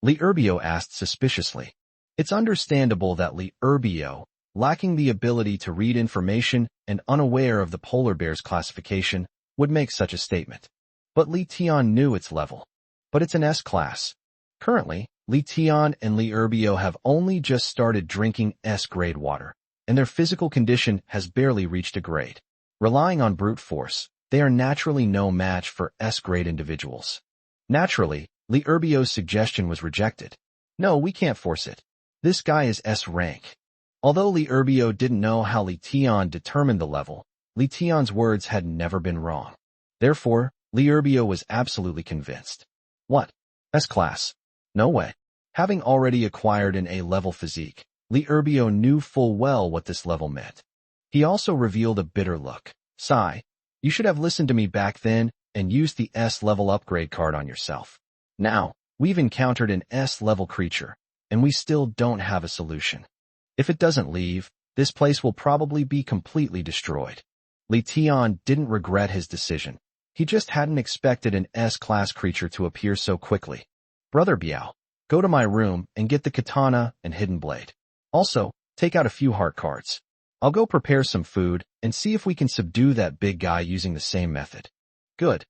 Li Erbio asked suspiciously. It's understandable that Li Erbio, lacking the ability to read information and unaware of the polar bear's classification, would make such a statement. But Li Tian knew its level. But it's an S-class. Currently, Li Tian and Li Erbio have only just started drinking S-grade water, and their physical condition has barely reached a grade. Relying on brute force, they are naturally no match for S-grade individuals. Naturally, Li Erbio's suggestion was rejected. No, we can't force it. This guy is S-rank. Although Li Erbio didn't know how Li Tian determined the level, Li Tian's words had never been wrong. Therefore, Li Urbio was absolutely convinced. What? S-class? No way. Having already acquired an A-level physique, Li Urbio knew full well what this level meant. He also revealed a bitter look. Sigh, you should have listened to me back then and used the S-level upgrade card on yourself. Now, we've encountered an S-level creature, and we still don't have a solution. If it doesn't leave, this place will probably be completely destroyed. Li Tian didn't regret his decision. He just hadn't expected an S-class creature to appear so quickly. Brother Biao, go to my room and get the katana and hidden blade. Also, take out a few heart cards. I'll go prepare some food and see if we can subdue that big guy using the same method. Good.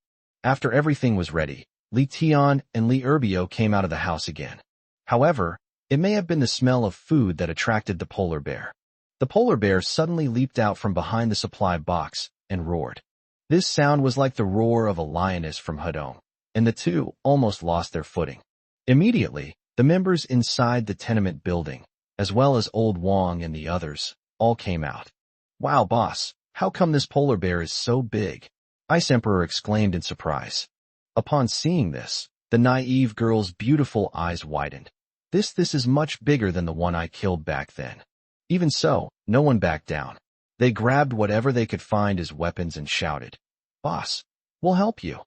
After everything was ready, Li Tian and Li Urbio came out of the house again. However, it may have been the smell of food that attracted the polar bear. The polar bear suddenly leaped out from behind the supply box and roared. This sound was like the roar of a lioness from Hedong, and the two almost lost their footing. Immediately, the members inside the tenement building, as well as Old Wong and the others, all came out. Wow, boss, how come this polar bear is so big? Ice Emperor exclaimed in surprise. Upon seeing this, the naive girl's beautiful eyes widened. This is much bigger than the one I killed back then. Even so, no one backed down. They grabbed whatever they could find as weapons and shouted, Boss, we'll help you.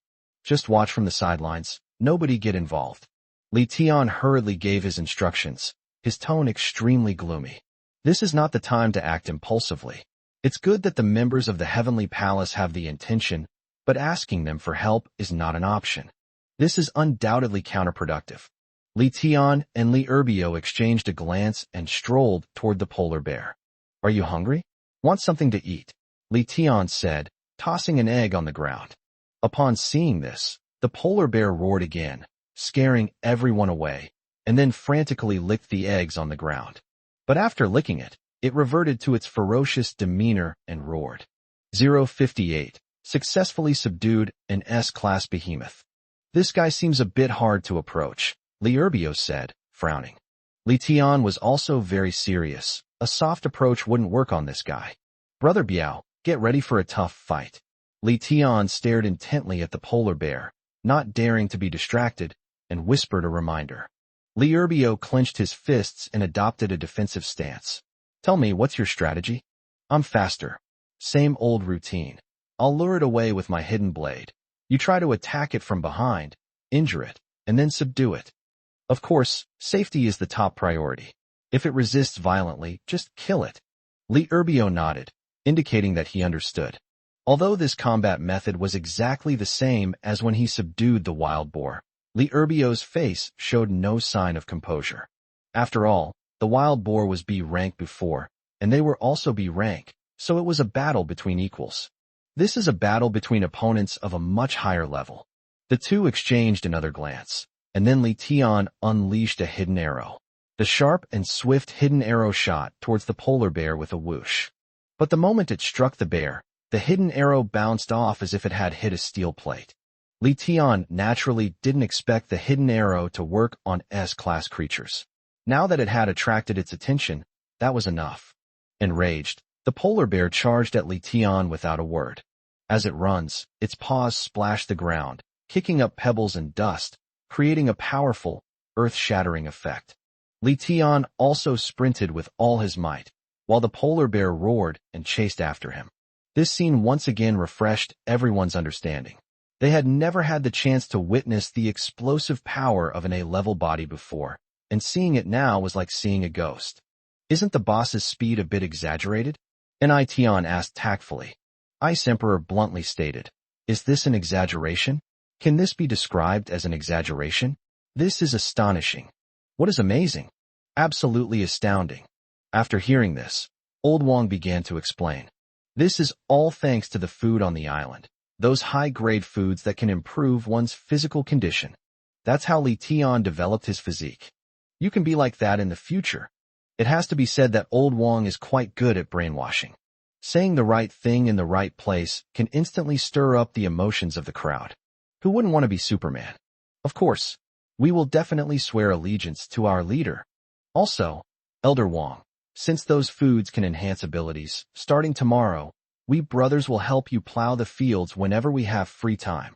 Just watch from the sidelines, nobody get involved. Li Tian hurriedly gave his instructions, his tone extremely gloomy. This is not the time to act impulsively. It's good that the members of the Heavenly Palace have the intention, but asking them for help is not an option. This is undoubtedly counterproductive. Li Tian and Li Urbio exchanged a glance and strolled toward the polar bear. Are you hungry? Want something to eat? Li Tian said, tossing an egg on the ground. Upon seeing this, the polar bear roared again, scaring everyone away, and then frantically licked the eggs on the ground. But after licking it, it reverted to its ferocious demeanor and roared. 058. Successfully subdued an S-class behemoth. This guy seems a bit hard to approach, Li Urbio said, frowning. Li Tian was also very serious. A soft approach wouldn't work on this guy. Brother Biao, get ready for a tough fight. Li Tian stared intently at the polar bear, not daring to be distracted, and whispered a reminder. Li Urbio clenched his fists and adopted a defensive stance. Tell me, what's your strategy? I'm faster. Same old routine. I'll lure it away with my hidden blade. You try to attack it from behind, injure it, and then subdue it. Of course, safety is the top priority. If it resists violently, just kill it. Li Urbio nodded, indicating that he understood. Although this combat method was exactly the same as when he subdued the wild boar, Li Urbio's face showed no sign of composure. After all, the wild boar was B rank before, and they were also B rank, so it was a battle between equals. This is a battle between opponents of a much higher level. The two exchanged another glance, and then Li Tian unleashed a hidden arrow. The sharp and swift hidden arrow shot towards the polar bear with a whoosh. But the moment it struck the bear, the hidden arrow bounced off as if it had hit a steel plate. Li Tian naturally didn't expect the hidden arrow to work on S-class creatures. Now that it had attracted its attention, that was enough. Enraged, the polar bear charged at Li Tian without a word. As it runs, its paws splash the ground, kicking up pebbles and dust, creating a powerful, earth-shattering effect. Li Tian also sprinted with all his might, while the polar bear roared and chased after him. This scene once again refreshed everyone's understanding. They had never had the chance to witness the explosive power of an A-level body before, and seeing it now was like seeing a ghost. Isn't the boss's speed a bit exaggerated? Ni Tian asked tactfully. Ice Emperor bluntly stated, Is this an exaggeration? Can this be described as an exaggeration? This is astonishing. What is amazing? Absolutely astounding. After hearing this, Old Wong began to explain. This is all thanks to the food on the island, those high-grade foods that can improve one's physical condition. That's how Li Tian developed his physique. You can be like that in the future. It has to be said that Old Wong is quite good at brainwashing. Saying the right thing in the right place can instantly stir up the emotions of the crowd. Who wouldn't want to be Superman? Of course, we will definitely swear allegiance to our leader. Also, Elder Wong, since those foods can enhance abilities, starting tomorrow, we brothers will help you plow the fields whenever we have free time.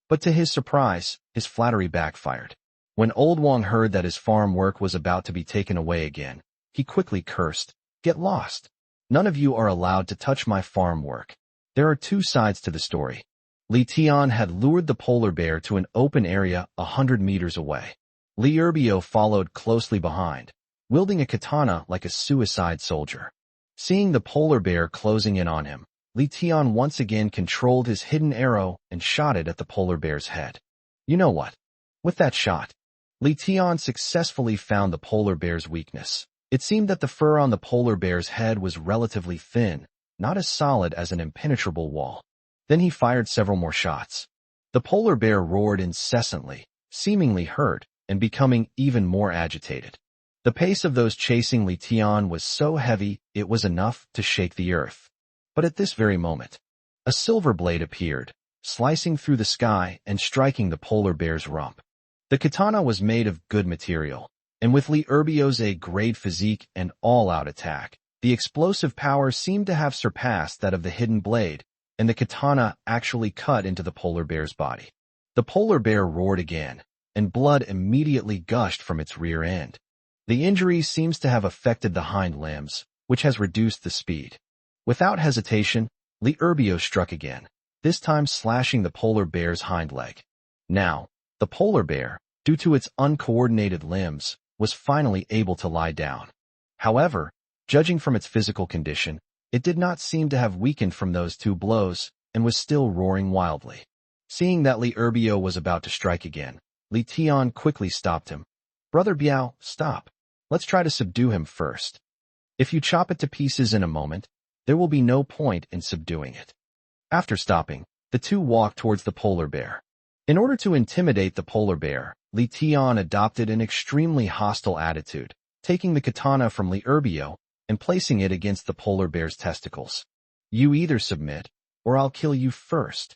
But to his surprise, his flattery backfired. When Old Wong heard that his farm work was about to be taken away again, he quickly cursed, "Get lost. None of you are allowed to touch my farm work." There are two sides to the story. Li Tian had lured the polar bear to an open area 100 meters away. Li Erbio followed closely behind, wielding a katana like a suicide soldier. Seeing the polar bear closing in on him, Li Tian once again controlled his hidden arrow and shot it at the polar bear's head. You know what? With that shot, Li Tian successfully found the polar bear's weakness. It seemed that the fur on the polar bear's head was relatively thin, not as solid as an impenetrable wall. Then he fired several more shots. The polar bear roared incessantly, seemingly hurt, and becoming even more agitated. The pace of those chasing Li Tian was so heavy it was enough to shake the earth. But at this very moment, a silver blade appeared, slicing through the sky and striking the polar bear's rump. The katana was made of good material, and with Li Erbio's A-grade physique and all-out attack, the explosive power seemed to have surpassed that of the hidden blade, and the katana actually cut into the polar bear's body. The polar bear roared again, and blood immediately gushed from its rear end. The injury seems to have affected the hind limbs, which has reduced the speed. Without hesitation, Li Erbio struck again, this time slashing the polar bear's hind leg. Now, the polar bear, due to its uncoordinated limbs, was finally able to lie down. However, judging from its physical condition, it did not seem to have weakened from those two blows and was still roaring wildly. Seeing that Li Erbio was about to strike again, Li Tian quickly stopped him. "Brother Biao, stop. Let's try to subdue him first. If you chop it to pieces in a moment, there will be no point in subduing it." After stopping, the two walked towards the polar bear. In order to intimidate the polar bear, Li Tian adopted an extremely hostile attitude, taking the katana from Li Erbio and placing it against the polar bear's testicles. "You either submit, or I'll kill you first.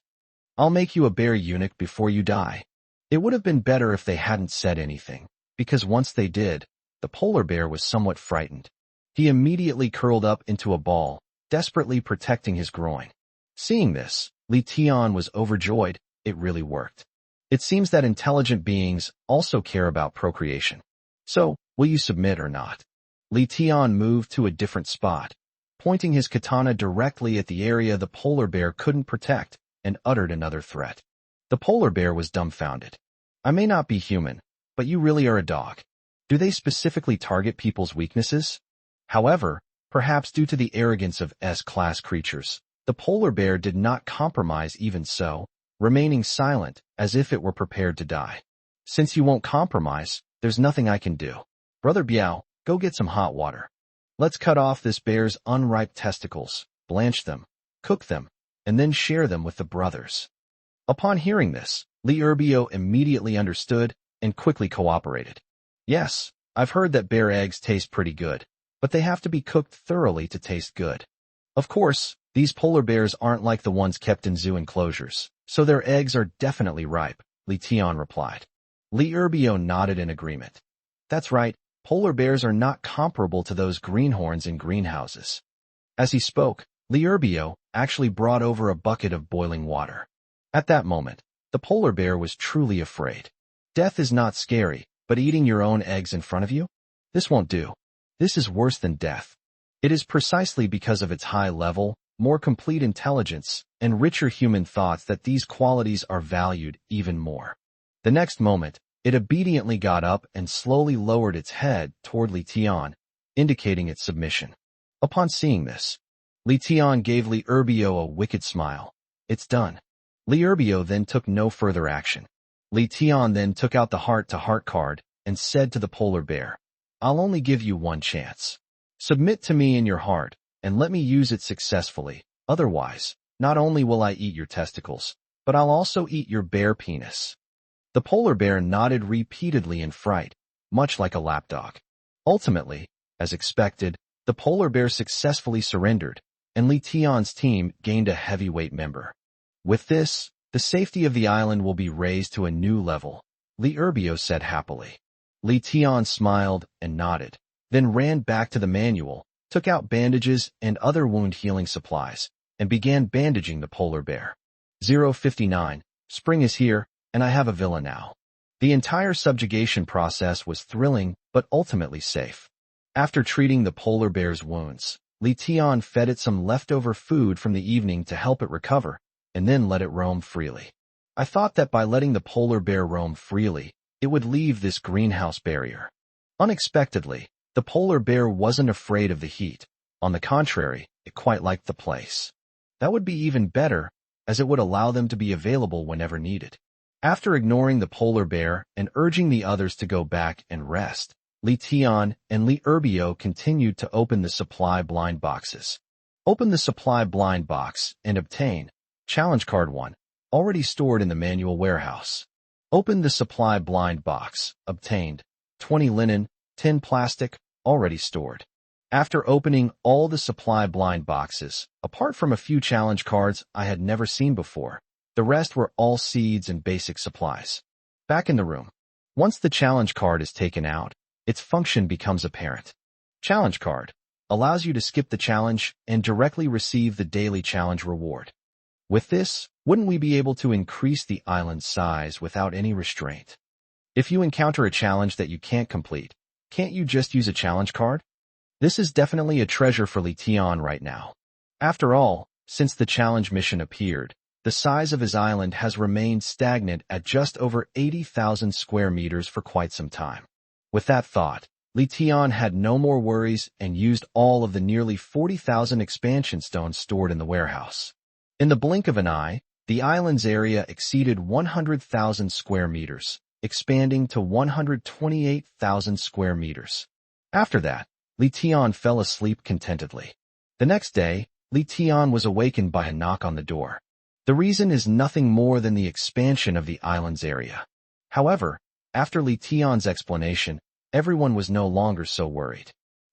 I'll make you a bear eunuch before you die." It would have been better if they hadn't said anything, because once they did, the polar bear was somewhat frightened. He immediately curled up into a ball, desperately protecting his groin. Seeing this, Li Tian was overjoyed. It really worked. It seems that intelligent beings also care about procreation. So, will you submit or not? Li Tian moved to a different spot, pointing his katana directly at the area the polar bear couldn't protect, and uttered another threat. The polar bear was dumbfounded. "I may not be human, but you really are a dog. Do they specifically target people's weaknesses?" However, perhaps due to the arrogance of S-class creatures, the polar bear did not compromise even so, remaining silent as if it were prepared to die. "Since you won't compromise, there's nothing I can do. Brother Biao, go get some hot water. Let's cut off this bear's unripe testicles, blanch them, cook them, and then share them with the brothers." Upon hearing this, Li Erbio immediately understood and quickly cooperated. "Yes, I've heard that bear eggs taste pretty good, but they have to be cooked thoroughly to taste good. Of course, these polar bears aren't like the ones kept in zoo enclosures, so their eggs are definitely ripe," Li Tian replied. Li Erbio nodded in agreement. "That's right, polar bears are not comparable to those greenhorns in greenhouses." As he spoke, Li Erbio actually brought over a bucket of boiling water. At that moment, the polar bear was truly afraid. Death is not scary, but eating your own eggs in front of you? This won't do. This is worse than death. It is precisely because of its high level, more complete intelligence, and richer human thoughts that these qualities are valued even more. The next moment, it obediently got up and slowly lowered its head toward Li Tian, indicating its submission. Upon seeing this, Li Tian gave Li Erbio a wicked smile. "It's done." Li Erbio then took no further action. Li Tian then took out the heart-to-heart card and said to the polar bear, "I'll only give you one chance. Submit to me in your heart, and let me use it successfully. Otherwise, not only will I eat your testicles, but I'll also eat your bear penis." The polar bear nodded repeatedly in fright, much like a lapdog. Ultimately, as expected, the polar bear successfully surrendered, and Li Tian's team gained a heavyweight member. With this, the safety of the island will be raised to a new level, Li Erbio said happily. Li Tian smiled and nodded, then ran back to the manual, took out bandages and other wound healing supplies, and began bandaging the polar bear. 059. Spring is here, and I have a villa now. The entire subjugation process was thrilling, but ultimately safe. After treating the polar bear's wounds, Li Tian fed it some leftover food from the evening to help it recover, and then let it roam freely. I thought that by letting the polar bear roam freely, it would leave this greenhouse barrier. Unexpectedly, the polar bear wasn't afraid of the heat. On the contrary, it quite liked the place. That would be even better, as it would allow them to be available whenever needed. After ignoring the polar bear and urging the others to go back and rest, Li Tian and Li Erbio continued to open the supply blind boxes. Open the supply blind box and obtain Challenge Card 1, already stored in the manual warehouse. Open the supply blind box, obtained 20 linen, 10 plastic, already stored. After opening all the supply blind boxes, apart from a few challenge cards I had never seen before, the rest were all seeds and basic supplies. Back in the room. Once the challenge card is taken out, its function becomes apparent. Challenge card allows you to skip the challenge and directly receive the daily challenge reward. With this, wouldn't we be able to increase the island's size without any restraint? If you encounter a challenge that you can't complete, can't you just use a challenge card? This is definitely a treasure for Li Tian right now. After all, since the challenge mission appeared, the size of his island has remained stagnant at just over 80,000 square meters for quite some time. With that thought, Li Tian had no more worries and used all of the nearly 40,000 expansion stones stored in the warehouse. In the blink of an eye, the island's area exceeded 100,000 square meters, expanding to 128,000 square meters. After that, Li Tian fell asleep contentedly. The next day, Li Tian was awakened by a knock on the door. The reason is nothing more than the expansion of the island's area. However, after Li Tian's explanation, everyone was no longer so worried.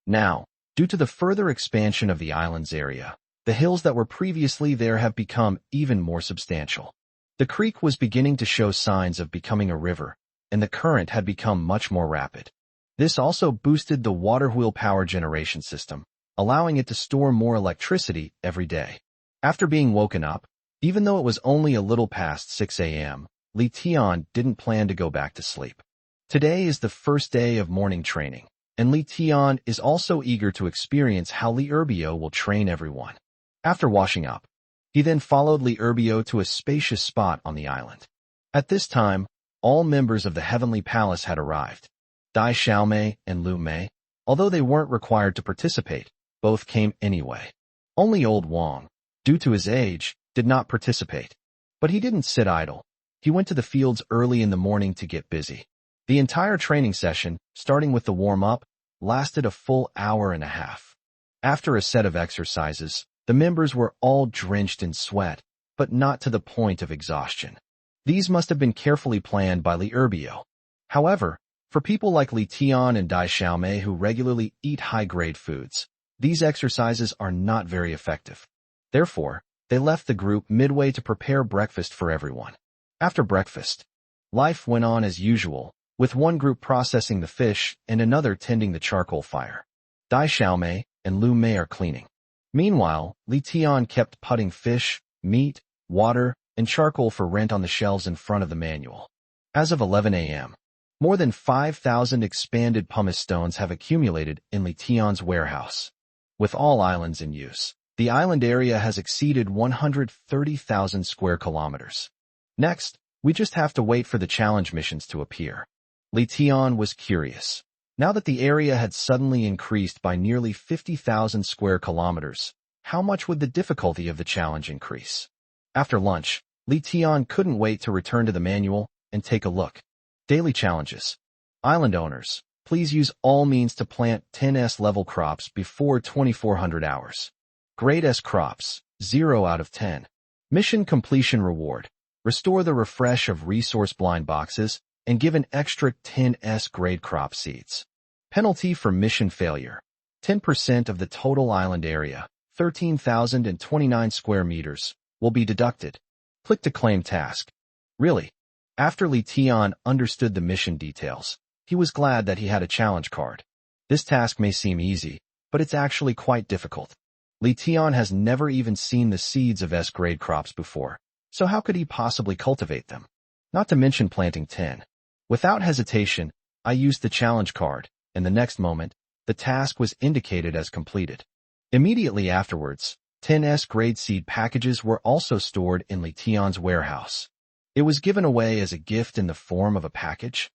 Now, due to the further expansion of the island's area, the hills that were previously there have become even more substantial. The creek was beginning to show signs of becoming a river, and the current had become much more rapid. This also boosted the water wheel power generation system, allowing it to store more electricity every day. After being woken up, even though it was only a little past 6 a.m., Li Tian didn't plan to go back to sleep. Today is the first day of morning training, and Li Tian is also eager to experience how Li Erbio will train everyone. After washing up, he then followed Li Erbio to a spacious spot on the island. At this time, all members of the Heavenly Palace had arrived. Dai Xiaomei and Lu Mei, although they weren't required to participate, both came anyway. Only old Wang, due to his age, did not participate. But he didn't sit idle. He went to the fields early in the morning to get busy. The entire training session, starting with the warm-up, lasted a full hour and a half. After a set of exercises, the members were all drenched in sweat, but not to the point of exhaustion. These must have been carefully planned by Li Erbio. However, for people like Li Tian and Dai Xiaomei who regularly eat high-grade foods, these exercises are not very effective. Therefore, they left the group midway to prepare breakfast for everyone. After breakfast, life went on as usual, with one group processing the fish and another tending the charcoal fire. Dai Xiaomei and Lu Mei are cleaning. Meanwhile, Li Tian kept putting fish, meat, water, and charcoal for rent on the shelves in front of the manual. As of 11 a.m., more than 5,000 expanded pumice stones have accumulated in Li Tian's warehouse. With all islands in use, the island area has exceeded 130,000 square kilometers. Next, we just have to wait for the challenge missions to appear. Li Tian was curious. Now that the area had suddenly increased by nearly 50,000 square kilometers, how much would the difficulty of the challenge increase? After lunch, Li Tian couldn't wait to return to the manual and take a look. Daily challenges. Island owners, please use all means to plant 10S level crops before 2400 hours. Grade S crops, 0 out of 10. Mission completion reward. Restore the refresh of resource blind boxes and give an extra 10S grade crop seeds. Penalty for mission failure. 10% of the total island area, 13,029 square meters, will be deducted. Click to claim task. Really? After Li Tian understood the mission details, he was glad that he had a challenge card. This task may seem easy, but it's actually quite difficult. Li Tian has never even seen the seeds of S-grade crops before, So how could he possibly cultivate them? Not to mention planting 10. Without hesitation, I used the challenge card, and the next moment, the task was indicated as completed. Immediately afterwards, 10 S-grade seed packages were also stored in Li Tian's warehouse. It was given away as a gift in the form of a package.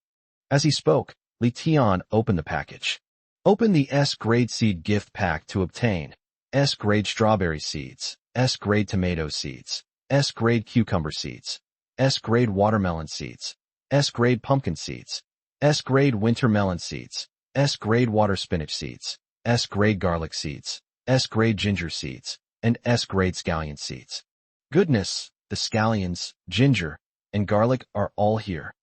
As he spoke, Li Tian opened the package. Open the S-grade seed gift pack to obtain S-grade strawberry seeds, S-grade tomato seeds, S-grade cucumber seeds, S-grade watermelon seeds, S-grade pumpkin seeds, S-grade winter melon seeds, S-grade water spinach seeds, S-grade garlic seeds, S-grade ginger seeds, and S-grade scallion seeds. Goodness, the scallions, ginger, and garlic are all here.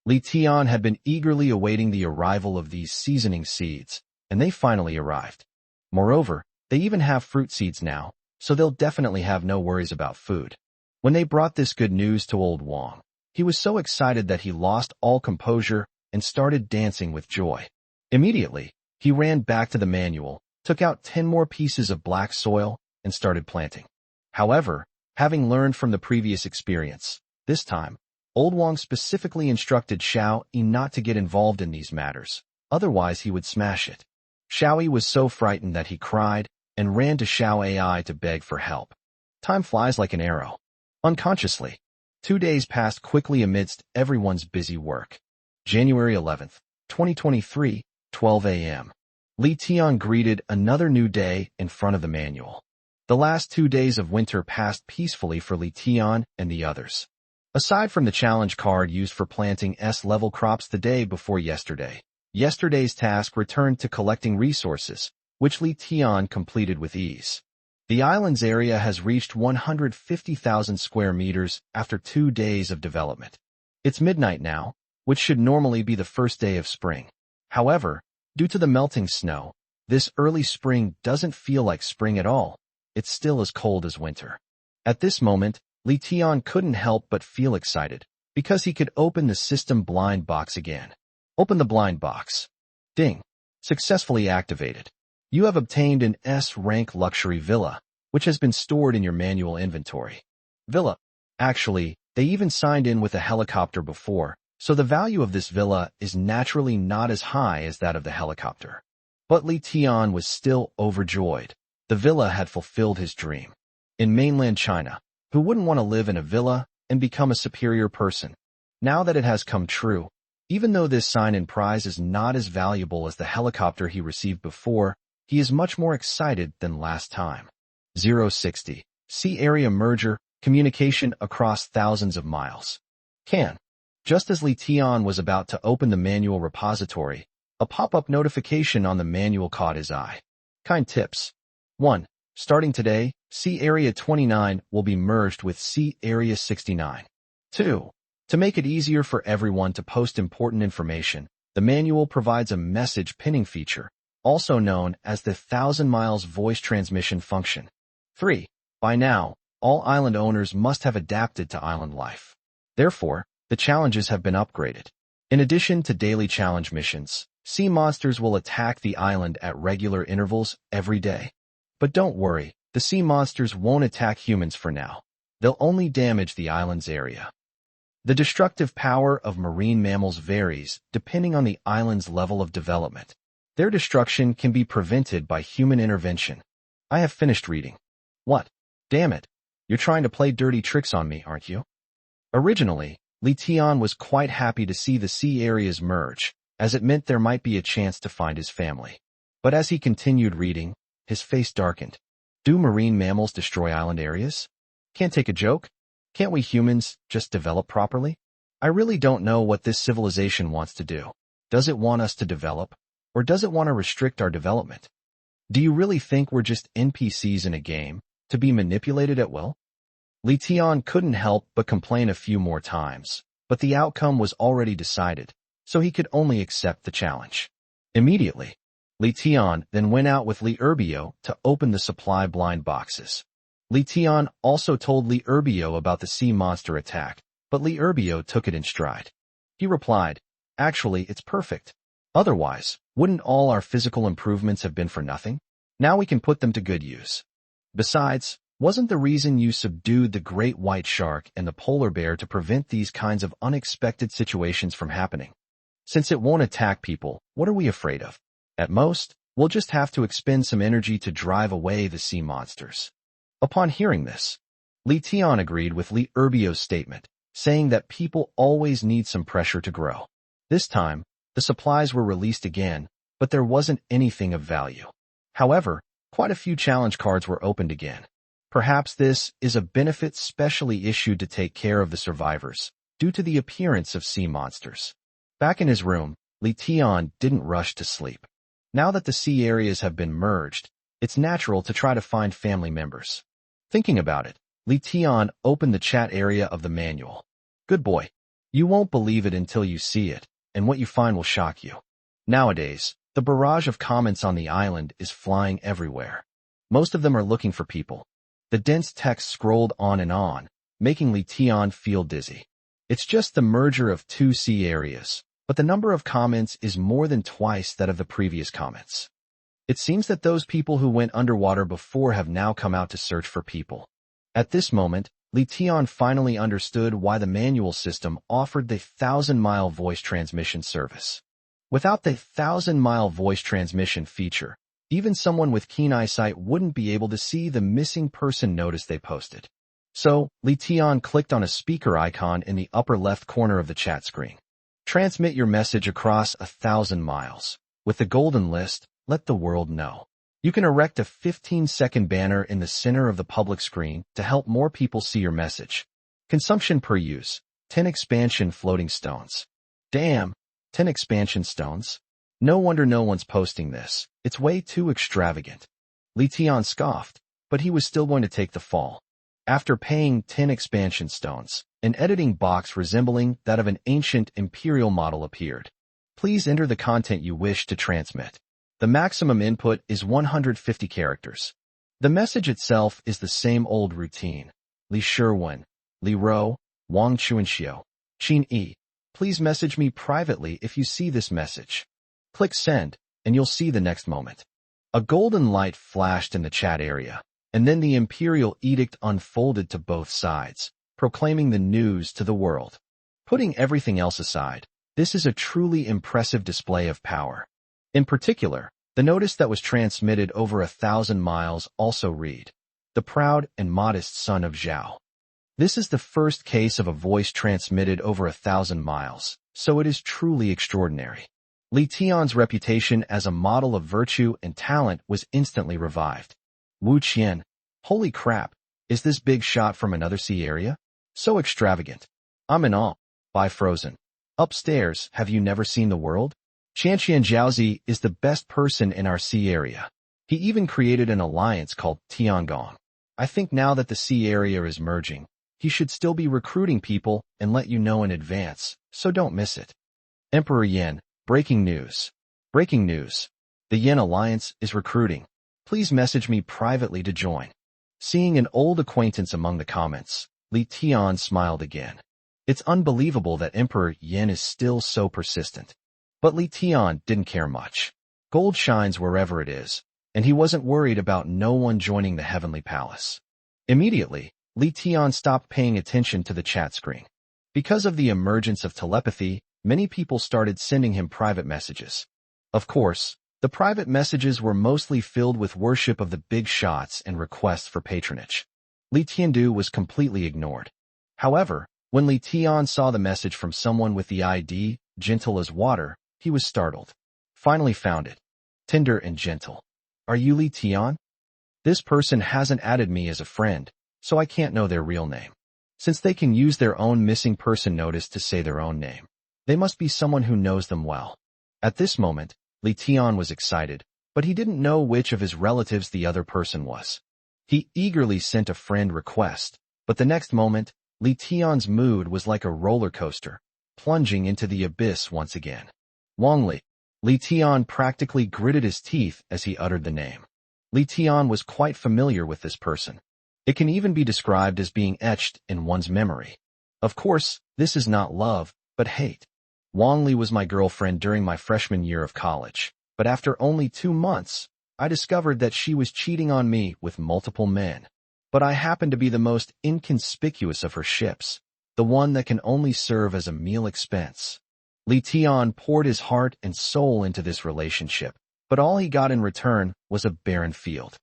Li Tian had been eagerly awaiting the arrival of these seasoning seeds, and they finally arrived. Moreover, they even have fruit seeds now, so they'll definitely have no worries about food. When they brought this good news to old Wang, he was so excited that he lost all composure and started dancing with joy. Immediately, he ran back to the manual, took out 10 more pieces of black soil, and started planting. However, having learned from the previous experience, this time, old Wang specifically instructed Xiao Yi not to get involved in these matters, otherwise he would smash it. Xiao Yi was so frightened that he cried and ran to Xiao Ai to beg for help. Time flies like an arrow. Unconsciously, 2 days passed quickly amidst everyone's busy work. January 11th, 2023, 12 a.m. Li Tian greeted another new day in front of the manual. The last 2 days of winter passed peacefully for Li Tian and the others. Aside from the challenge card used for planting S-level crops the day before yesterday, yesterday's task returned to collecting resources, which Li Tian completed with ease. The island's area has reached 150,000 square meters after 2 days of development. It's midnight now, which should normally be the first day of spring. However, due to the melting snow, this early spring doesn't feel like spring at all. It's still as cold as winter. At this moment, Li Tian couldn't help but feel excited, because he could open the system blind box again. Open the blind box. Ding. Successfully activated. You have obtained an S-rank luxury villa, which has been stored in your manual inventory. Villa. Actually, they even signed in with a helicopter before, so the value of this villa is naturally not as high as that of the helicopter. But Li Tian was still overjoyed. The villa had fulfilled his dream. In mainland China, who wouldn't want to live in a villa and become a superior person? Now that it has come true, even though this sign-in prize is not as valuable as the helicopter he received before, he is much more excited than last time. 060. Sea area merger, communication across thousands of miles. Can. Just as Li Tian was about to open the manual repository, a pop-up notification on the manual caught his eye. Kind tips. 1. Starting today, Sea Area 29 will be merged with Sea Area 69. 2. To make it easier for everyone to post important information, the manual provides a message pinning feature, also known as the 1,000 miles voice transmission function. 3. By now, all island owners must have adapted to island life. Therefore, the challenges have been upgraded. In addition to daily challenge missions, sea monsters will attack the island at regular intervals every day. But don't worry, the sea monsters won't attack humans for now. They'll only damage the island's area. The destructive power of marine mammals varies depending on the island's level of development. Their destruction can be prevented by human intervention. I have finished reading. What? Damn it. You're trying to play dirty tricks on me, aren't you? Originally, Li Tian was quite happy to see the sea areas merge, as it meant there might be a chance to find his family. But as he continued reading, his face darkened. Do marine mammals destroy island areas? Can't take a joke? Can't we humans just develop properly? I really don't know what this civilization wants to do. Does it want us to develop? Or does it want to restrict our development? Do you really think we're just NPCs in a game, to be manipulated at will? Li Tian couldn't help but complain a few more times, but the outcome was already decided, so he could only accept the challenge. Immediately, Li Tian then went out with Li Urbio to open the supply blind boxes. Li Tian also told Li Urbio about the sea monster attack, but Li Urbio took it in stride. He replied, "Actually, it's perfect. Otherwise, wouldn't all our physical improvements have been for nothing? Now we can put them to good use. Besides, Wasn't the reason you subdued the great white shark and the polar bear to prevent these kinds of unexpected situations from happening? Since it won't attack people, what are we afraid of? At most, we'll just have to expend some energy to drive away the sea monsters. Upon hearing this, Li Tian agreed with Li Erbio's statement, saying that people always need some pressure to grow. This time, the supplies were released again, but there wasn't anything of value. However, quite a few challenge cards were opened again. Perhaps this is a benefit specially issued to take care of the survivors, due to the appearance of sea monsters. Back in his room, Li Tian didn't rush to sleep. Now that the sea areas have been merged, it's natural to try to find family members. Thinking about it, Li Tian opened the chat area of the manual. Good boy. You won't believe it until you see it, and what you find will shock you. Nowadays, the barrage of comments on the island is flying everywhere. Most of them are looking for people. The dense text scrolled on, making Li Tian feel dizzy. It's just the merger of two sea areas, but the number of comments is more than twice that of the previous comments. It seems that those people who went underwater before have now come out to search for people. At this moment, Li Tian finally understood why the manual system offered the 1,000-mile voice transmission service. Without the 1,000-mile voice transmission feature, even someone with keen eyesight wouldn't be able to see the missing person notice they posted. So, Li Tian clicked on a speaker icon in the upper left corner of the chat screen. Transmit your message across 1,000 miles. With the golden list, let the world know. You can erect a 15-second banner in the center of the public screen to help more people see your message. Consumption per use, 10 expansion floating stones. Damn, 10 expansion stones? No wonder no one's posting this. It's way too extravagant. Li Tian scoffed, but he was still going to take the fall. After paying 10 expansion stones, an editing box resembling that of an ancient imperial model appeared. Please enter the content you wish to transmit. The maximum input is 150 characters. The message itself is the same old routine. Li Sherwen, Li Ro, Wang Chuanxiu, Qin Yi. Please message me privately if you see this message. Click send, and you'll see the next moment. A golden light flashed in the chat area, and then the imperial edict unfolded to both sides, proclaiming the news to the world. Putting everything else aside, this is a truly impressive display of power. In particular, the notice that was transmitted over 1,000 miles also read, "The proud and modest son of Zhao." This is the first case of a voice transmitted over 1,000 miles, so it is truly extraordinary. Li Tian's reputation as a model of virtue and talent was instantly revived. Wu Qian, holy crap, is this big shot from another sea area? So extravagant. I'm in awe. By Frozen. Upstairs, have you never seen the world? Qianqian Zhaozi is the best person in our sea area. He even created an alliance called Tiangong. I think now that the sea area is merging, he should still be recruiting people and let you know in advance, so don't miss it. Emperor Yen, breaking news. Breaking news. The Yen Alliance is recruiting. Please message me privately to join. Seeing an old acquaintance among the comments, Li Tian smiled again. It's unbelievable that Emperor Yen is still so persistent. But Li Tian didn't care much. Gold shines wherever it is, and he wasn't worried about no one joining the Heavenly Palace. Immediately, Li Tian stopped paying attention to the chat screen. Because of the emergence of telepathy, many people started sending him private messages. Of course, the private messages were mostly filled with worship of the big shots and requests for patronage. Li Tiandu was completely ignored. However, when Li Tian saw the message from someone with the ID, gentle as water, he was startled. Finally found it. Tender and gentle. Are you Li Tian? This person hasn't added me as a friend, so I can't know their real name. Since they can use their own missing person notice to say their own name, they must be someone who knows them well. At this moment, Li Tian was excited, but he didn't know which of his relatives the other person was. He eagerly sent a friend request, but the next moment, Li Tian's mood was like a roller coaster, plunging into the abyss once again. Wang Li. Li Tian practically gritted his teeth as he uttered the name. Li Tian was quite familiar with this person. It can even be described as being etched in one's memory. Of course, this is not love, but hate. Wang Li was my girlfriend during my freshman year of college, but after only 2 months, I discovered that she was cheating on me with multiple men. but I happen to be the most inconspicuous of her ships, the one that can only serve as a meal expense. Li Tian poured his heart and soul into this relationship, but all he got in return was a barren field.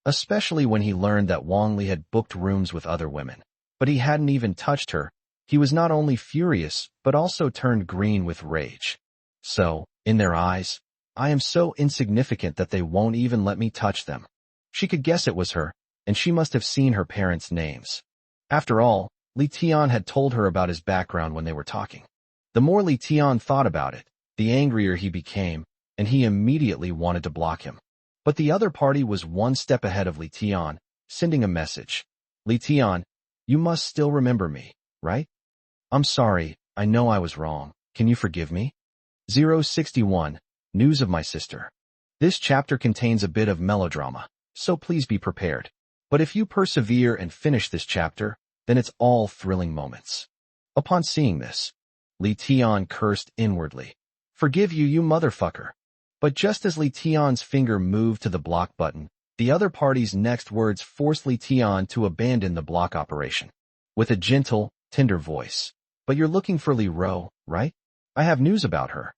Especially when he learned that Wang Li had booked rooms with other women. But he hadn't even touched her. He was not only furious, but also turned green with rage. So, in their eyes, I am so insignificant that they won't even let me touch them. She could guess it was her, and she must have seen her parents' names. After all, Li Tian had told her about his background when they were talking. The more Li Tian thought about it, the angrier he became, and he immediately wanted to block him. But the other party was one step ahead of Li Tian, sending a message. Li Tian, you must still remember me, right? I'm sorry, I know I was wrong. Can you forgive me? 061. News of my sister. This chapter contains a bit of melodrama, so please be prepared. But if you persevere and finish this chapter, then it's all thrilling moments. Upon seeing this, Li Tian cursed inwardly. Forgive you, you motherfucker. But just as Li Tian's finger moved to the block button, the other party's next words forced Li Tian to abandon the block operation. With a gentle, tender voice. But you're looking for Li Ro, right? I have news about her.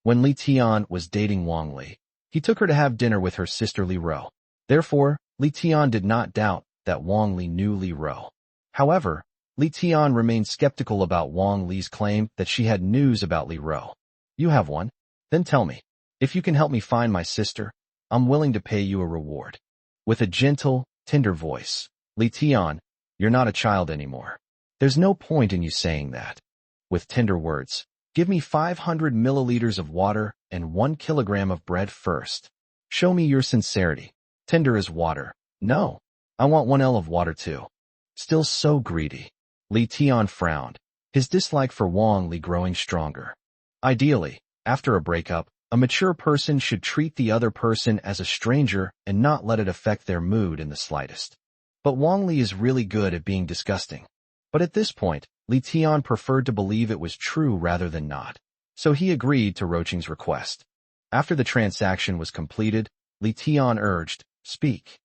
When Li Tian was dating Wang Li, he took her to have dinner with her sister Li Ro. Therefore, Li Tian did not doubt that Wang Li knew Li Ro. However, Li Tian remained skeptical about Wang Li's claim that she had news about Li Ro. You have one? Then tell me. If you can help me find my sister, I'm willing to pay you a reward. With a gentle, tender voice, Li Tian, you're not a child anymore. There's no point in you saying that. With tender words, give me 500 milliliters of water and 1 kilogram of bread first. Show me your sincerity. Tender as water. No, I want 1 L of water too. Still so greedy. Li Tian frowned, his dislike for Wang Li growing stronger. Ideally, after a breakup, a mature person should treat the other person as a stranger and not let it affect their mood in the slightest. But Wang Li is really good at being disgusting. But at this point, Li Tian preferred to believe it was true rather than not. So he agreed to Roqing's request. After the transaction was completed, Li Tian urged, speak.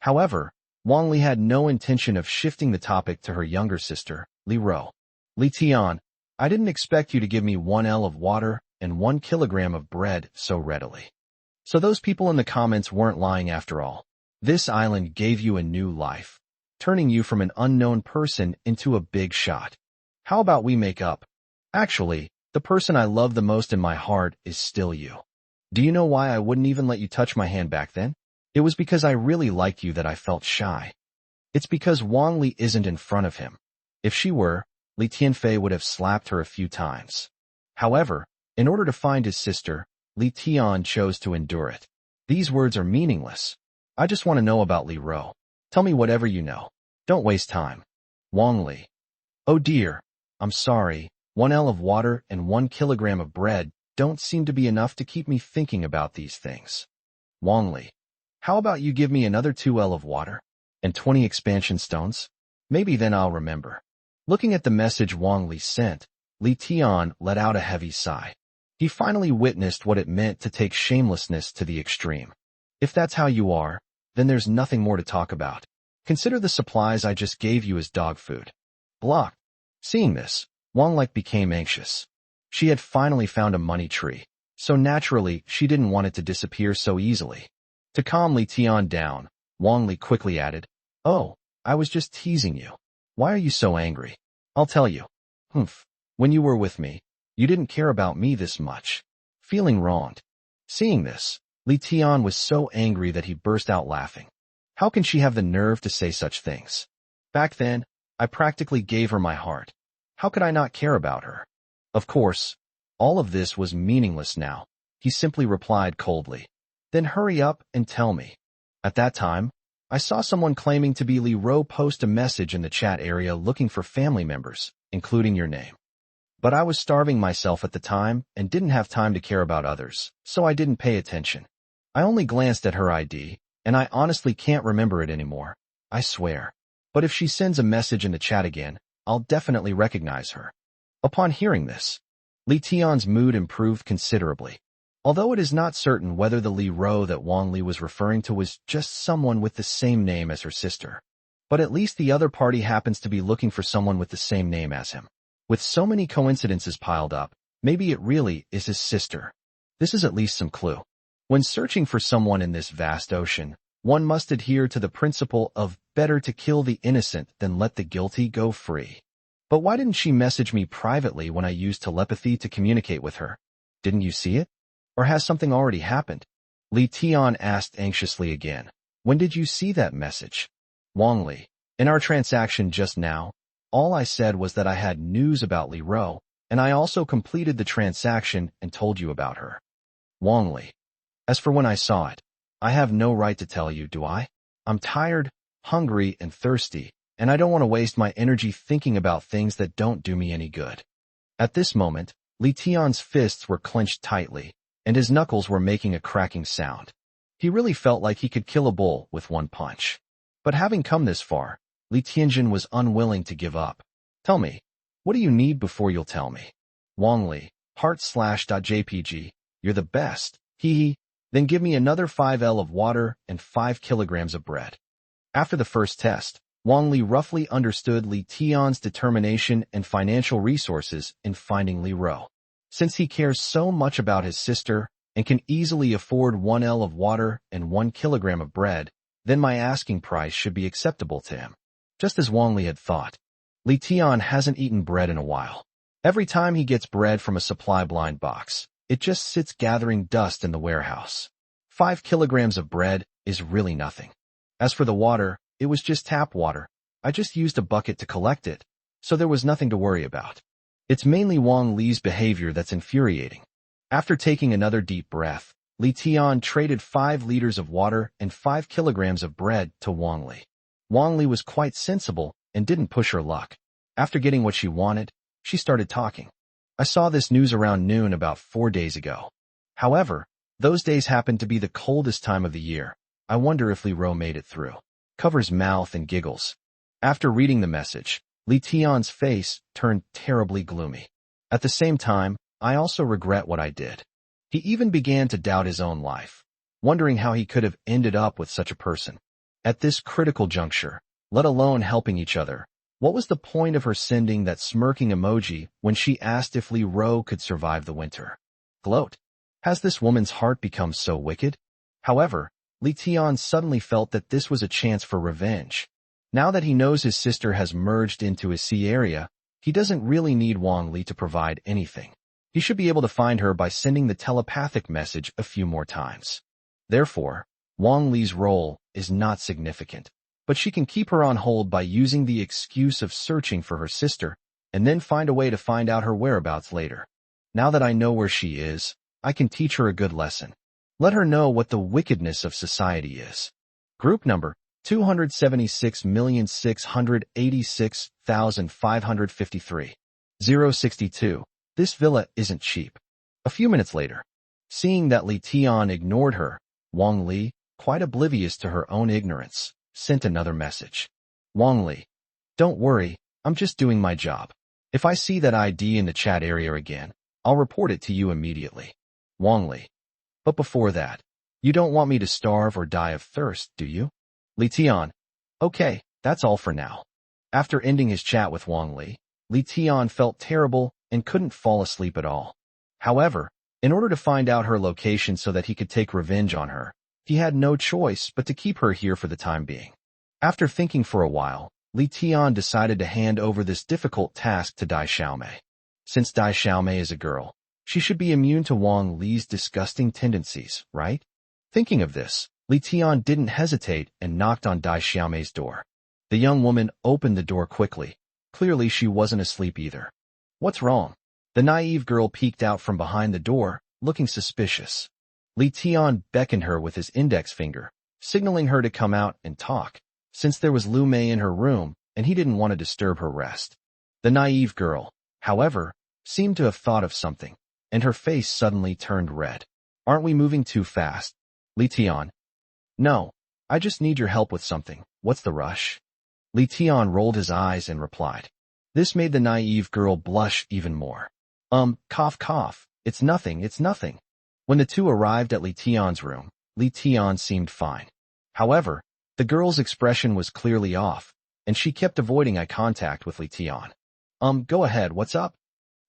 However, Wang Li had no intention of shifting the topic to her younger sister, Li Ro. Li Tian, I didn't expect you to give me 1 L of water and 1 kilogram of bread so readily. So those people in the comments weren't lying after all. This island gave you a new life, turning you from an unknown person into a big shot. How about we make up? Actually, the person I love the most in my heart is still you. Do you know why I wouldn't even let you touch my hand back then? It was because I really liked you that I felt shy. It's because Wang Li isn't in front of him. If she were, Li Tianfei would have slapped her a few times. However, in order to find his sister, Li Tian chose to endure it. These words are meaningless. I just want to know about Li Ro. Tell me whatever you know. Don't waste time. Wang Li. Oh dear. I'm sorry. 1 L of water and 1 kilogram of bread don't seem to be enough to keep me thinking about these things. Wang Li. How about you give me another 2 L of water and 20 expansion stones? Maybe then I'll remember. Looking at the message Wang Li sent, Li Tian let out a heavy sigh. He finally witnessed what it meant to take shamelessness to the extreme. If that's how you are, then there's nothing more to talk about. Consider the supplies I just gave you as dog food. Blocked. Seeing this, Wang Li became anxious. She had finally found a money tree, so naturally she didn't want it to disappear so easily. To calm Li Tian down, Wang Li quickly added, Oh, I was just teasing you. Why are you so angry? I'll tell you. When you were with me, you didn't care about me this much. Feeling wronged. Seeing this, Li Tian was so angry that he burst out laughing. How can she have the nerve to say such things? Back then, I practically gave her my heart. How could I not care about her? Of course, all of this was meaningless now. He simply replied coldly. Then hurry up and tell me. At that time, I saw someone claiming to be Li Ro post a message in the chat area looking for family members, including your name. But I was starving myself at the time and didn't have time to care about others, so I didn't pay attention. I only glanced at her ID, and I honestly can't remember it anymore. I swear. But if she sends a message in the chat again, I'll definitely recognize her. Upon hearing this, Li Tian's mood improved considerably. Although it is not certain whether the Li Ro that Wang Li was referring to was just someone with the same name as her sister. But at least the other party happens to be looking for someone with the same name as him. With so many coincidences piled up, maybe it really is his sister. This is at least some clue. When searching for someone in this vast ocean, one must adhere to the principle of better to kill the innocent than let the guilty go free. But why didn't she message me privately when I used telepathy to communicate with her? Didn't you see it? Or has something already happened? Li Tian asked anxiously again. When did you see that message? Wang Li. In our transaction just now, all I said was that I had news about Li Ro, and I also completed the transaction and told you about her. Wang Li. As for when I saw it, I have no right to tell you, do I? I'm tired, hungry, and thirsty, and I don't want to waste my energy thinking about things that don't do me any good. At this moment, Li Tian's fists were clenched tightly, and his knuckles were making a cracking sound. He really felt like he could kill a bull with one punch. But having come this far, Li Tianjin was unwilling to give up. Tell me, what do you need before you'll tell me? Wang Li, heart/.jpg, you're the best, hee. Then give me another 5L of water and 5 kilograms of bread. After the first test, Wang Li roughly understood Li Tian's determination and financial resources in finding Li Ro. Since he cares so much about his sister and can easily afford 1L of water and 1 kilogram of bread, then my asking price should be acceptable to him. Just as Wang Li had thought, Li Tian hasn't eaten bread in a while. Every time he gets bread from a supply blind box, it just sits gathering dust in the warehouse. 5 kilograms of bread is really nothing. As for the water, it was just tap water. I just used a bucket to collect it, so there was nothing to worry about. It's mainly Wang Li's behavior that's infuriating. After taking another deep breath, Li Tian traded 5 liters of water and 5 kilograms of bread to Wang Li. Wang Li was quite sensible and didn't push her luck. After getting what she wanted, she started talking. I saw this news around noon about 4 days ago. However, those days happened to be the coldest time of the year. I wonder if Li Ro made it through. Covers mouth and giggles. After reading the message, Li Tian's face turned terribly gloomy. At the same time, I also regret what I did. He even began to doubt his own life, wondering how he could have ended up with such a person. At this critical juncture, let alone helping each other, what was the point of her sending that smirking emoji when she asked if Li Ro could survive the winter? Gloat. Has this woman's heart become so wicked? However, Li Tian suddenly felt that this was a chance for revenge. Now that he knows his sister has merged into his sea area, he doesn't really need Wang Li to provide anything. He should be able to find her by sending the telepathic message a few more times. Therefore, Wang Li's role is not significant, but she can keep her on hold by using the excuse of searching for her sister, and then find a way to find out her whereabouts later. Now that I know where she is, I can teach her a good lesson. Let her know what the wickedness of society is. Group number 276,686,553. 062. This villa isn't cheap. A few minutes later, seeing that Li Tian ignored her, Wang Li, quite oblivious to her own ignorance, sent another message. Wang Li, don't worry, I'm just doing my job. If I see that ID in the chat area again, I'll report it to you immediately. Wang Li. But before that, you don't want me to starve or die of thirst, do you? Li Tian. Okay, that's all for now. After ending his chat with Wang Li, Li Tian felt terrible and couldn't fall asleep at all. However, in order to find out her location so that he could take revenge on her, he had no choice but to keep her here for the time being. After thinking for a while, Li Tian decided to hand over this difficult task to Dai Xiaomei. Since Dai Xiaomei is a girl, she should be immune to Wang Li's disgusting tendencies, right? Thinking of this, Li Tian didn't hesitate and knocked on Dai Xiaomei's door. The young woman opened the door quickly. Clearly she wasn't asleep either. What's wrong? The naive girl peeked out from behind the door, looking suspicious. Li Tian beckoned her with his index finger, signaling her to come out and talk, since there was Lu Mei in her room and he didn't want to disturb her rest. The naive girl, however, seemed to have thought of something, and her face suddenly turned red. Aren't we moving too fast? Li Tian. No, I just need your help with something. What's the rush? Li Tian rolled his eyes and replied. This made the naive girl blush even more. Cough cough, it's nothing, it's nothing. When the two arrived at Li Tian's room, Li Tian seemed fine. However, the girl's expression was clearly off, and she kept avoiding eye contact with Li Tian. Go ahead, what's up?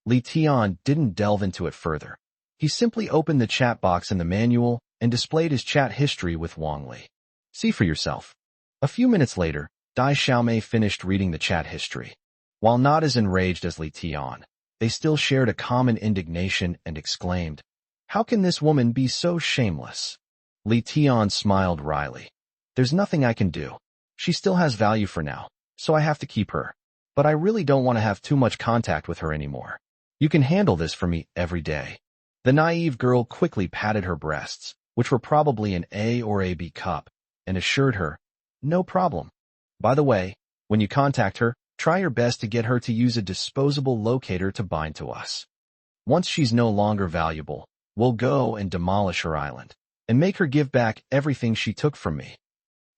Li Tian didn't delve into it further. He simply opened the chat box in the manual and displayed his chat history with Wang Li. See for yourself. A few minutes later, Dai Xiaomei finished reading the chat history. While not as enraged as Li Tian, they still shared a common indignation and exclaimed, "How can this woman be so shameless?" Li Tian smiled wryly. "There's nothing I can do. She still has value for now, so I have to keep her. But I really don't want to have too much contact with her anymore. You can handle this for me every day." The naive girl quickly patted her breasts, which were probably an A or AB cup, and assured her, "No problem. By the way, when you contact her, try your best to get her to use a disposable locator to bind to us. Once she's no longer valuable, we'll go and demolish her island, and make her give back everything she took from me."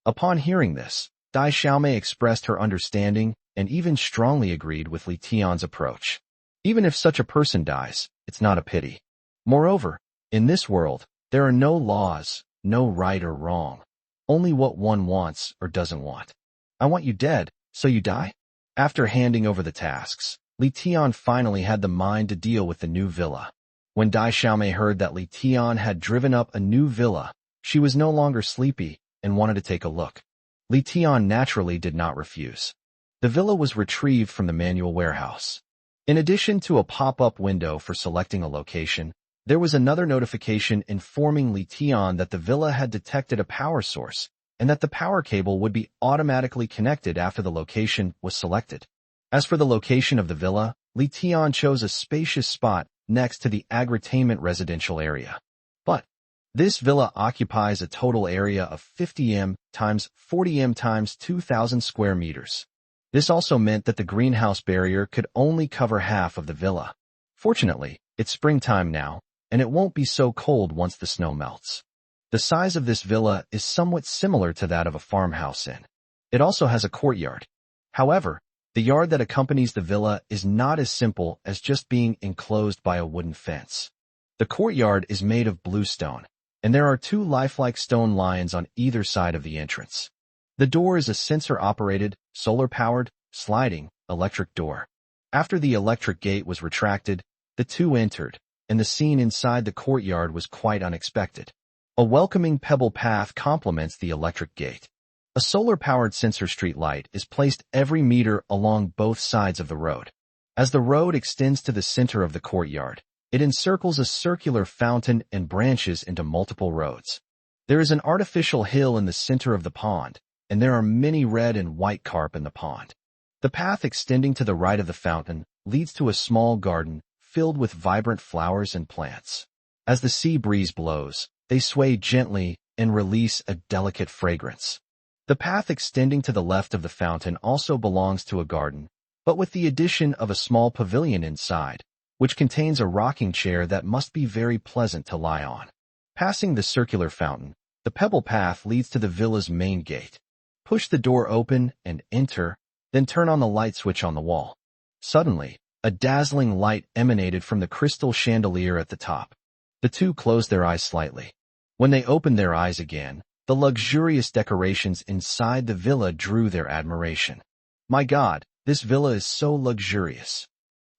Upon hearing this, Dai Xiaomei expressed her understanding and even strongly agreed with Li Tian's approach. Even if such a person dies, it's not a pity. Moreover, in this world, there are no laws, no right or wrong, only what one wants or doesn't want. I want you dead, so you die? After handing over the tasks, Li Tian finally had the mind to deal with the new villa. When Dai Xiaomei heard that Li Tian had driven up a new villa, she was no longer sleepy and wanted to take a look. Li Tian naturally did not refuse. The villa was retrieved from the manual warehouse. In addition to a pop-up window for selecting a location, there was another notification informing Li Tian that the villa had detected a power source and that the power cable would be automatically connected after the location was selected. As for the location of the villa, Li Tian chose a spacious spot next to the agritainment residential area. But this villa occupies a total area of 50 m times 40 m times 2,000 square meters. This also meant that the greenhouse barrier could only cover half of the villa. Fortunately, it's springtime now, and it won't be so cold once the snow melts. The size of this villa is somewhat similar to that of a farmhouse inn. It also has a courtyard. However, the yard that accompanies the villa is not as simple as just being enclosed by a wooden fence. The courtyard is made of bluestone, and there are two lifelike stone lions on either side of the entrance. The door is a sensor-operated, solar-powered, sliding, electric door. After the electric gate was retracted, the two entered, and the scene inside the courtyard was quite unexpected. A welcoming pebble path complements the electric gate. A solar-powered sensor street light is placed every meter along both sides of the road. As the road extends to the center of the courtyard, it encircles a circular fountain and branches into multiple roads. There is an artificial hill in the center of the pond, and there are many red and white carp in the pond. The path extending to the right of the fountain leads to a small garden filled with vibrant flowers and plants. As the sea breeze blows, they sway gently and release a delicate fragrance. The path extending to the left of the fountain also belongs to a garden, but with the addition of a small pavilion inside, which contains a rocking chair that must be very pleasant to lie on. Passing the circular fountain, the pebble path leads to the villa's main gate. Push the door open and enter, then turn on the light switch on the wall. Suddenly, a dazzling light emanated from the crystal chandelier at the top. The two closed their eyes slightly. When they opened their eyes again, the luxurious decorations inside the villa drew their admiration. My God, this villa is so luxurious.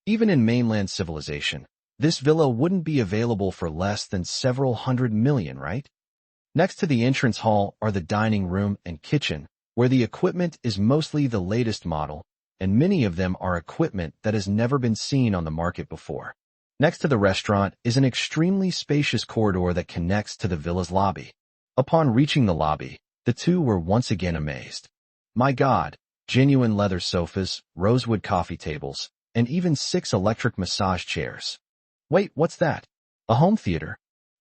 Even in mainland civilization, this villa wouldn't be available for less than several hundred million, right? Next to the entrance hall are the dining room and kitchen, where the equipment is mostly the latest model, and many of them are equipment that has never been seen on the market before. Next to the restaurant is an extremely spacious corridor that connects to the villa's lobby. Upon reaching the lobby, the two were once again amazed. My God, genuine leather sofas, rosewood coffee tables, and even 6 electric massage chairs. Wait, what's that? A home theater?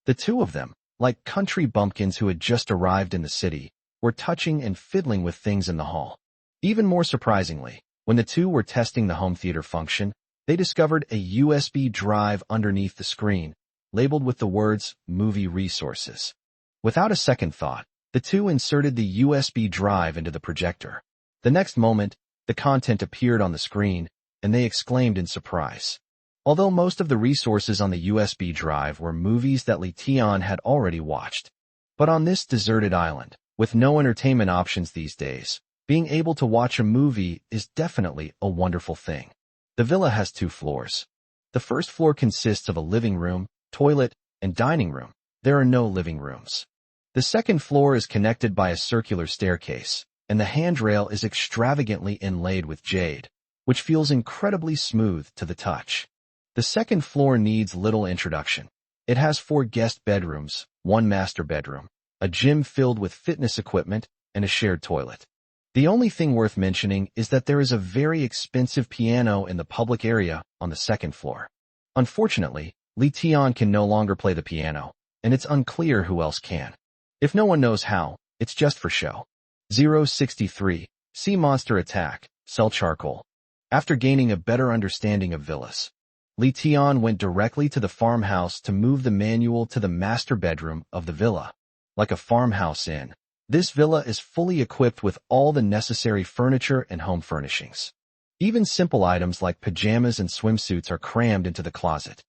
The two of them, like country bumpkins who had just arrived in the city, were touching and fiddling with things in the hall. Even more surprisingly, when the two were testing the home theater function, they discovered a USB drive underneath the screen, labeled with the words, Movie Resources. Without a second thought, the two inserted the USB drive into the projector. The next moment, the content appeared on the screen, and they exclaimed in surprise. Although most of the resources on the USB drive were movies that Li Tian had already watched. But on this deserted island, with no entertainment options these days, Being able to watch a movie is definitely a wonderful thing. The villa has 2 floors. The first floor consists of a living room, toilet, and dining room. There are no living rooms. The second floor is connected by a circular staircase, and the handrail is extravagantly inlaid with jade, which feels incredibly smooth to the touch. The second floor needs little introduction. It has 4 guest bedrooms, 1 master bedroom, a gym filled with fitness equipment, and a shared toilet. The only thing worth mentioning is that there is a very expensive piano in the public area on the second floor. Unfortunately, Lee Tian can no longer play the piano, and it's unclear who else can. If no one knows how, it's just for show. 063. Sea Monster Attack, Sell Charcoal. After gaining a better understanding of villas, Lee Tian went directly to the farmhouse to move the manual to the master bedroom of the villa. Like a farmhouse inn, this villa is fully equipped with all the necessary furniture and home furnishings. Even simple items like pajamas and swimsuits are crammed into the closet.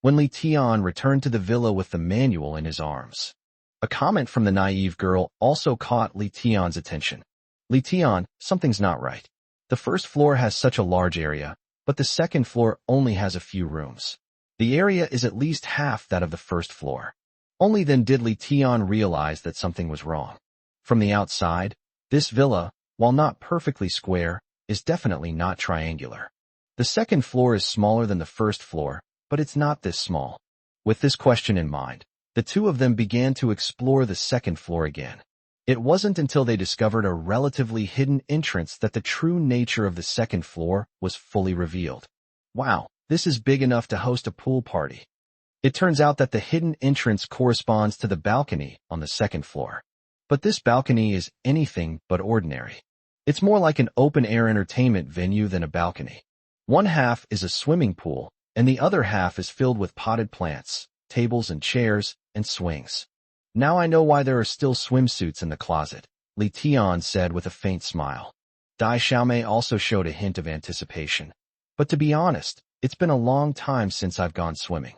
When Li Tian returned to the villa with the manual in his arms, a comment from the naive girl also caught Li Tian's attention. Li Tian, something's not right. The first floor has such a large area, but the second floor only has a few rooms. The area is at least half that of the first floor. Only then did Li Tian realize that something was wrong. From the outside, this villa, while not perfectly square, is definitely not triangular. The second floor is smaller than the first floor, but it's not this small. With this question in mind, the two of them began to explore the second floor again. It wasn't until they discovered a relatively hidden entrance that the true nature of the second floor was fully revealed. Wow, this is big enough to host a pool party. It turns out that the hidden entrance corresponds to the balcony on the second floor. But this balcony is anything but ordinary. It's more like an open-air entertainment venue than a balcony. One half is a swimming pool, and the other half is filled with potted plants, tables and chairs, and swings. Now I know why there are still swimsuits in the closet, Li Tian said with a faint smile. Dai Xiaomei also showed a hint of anticipation. But to be honest, it's been a long time since I've gone swimming.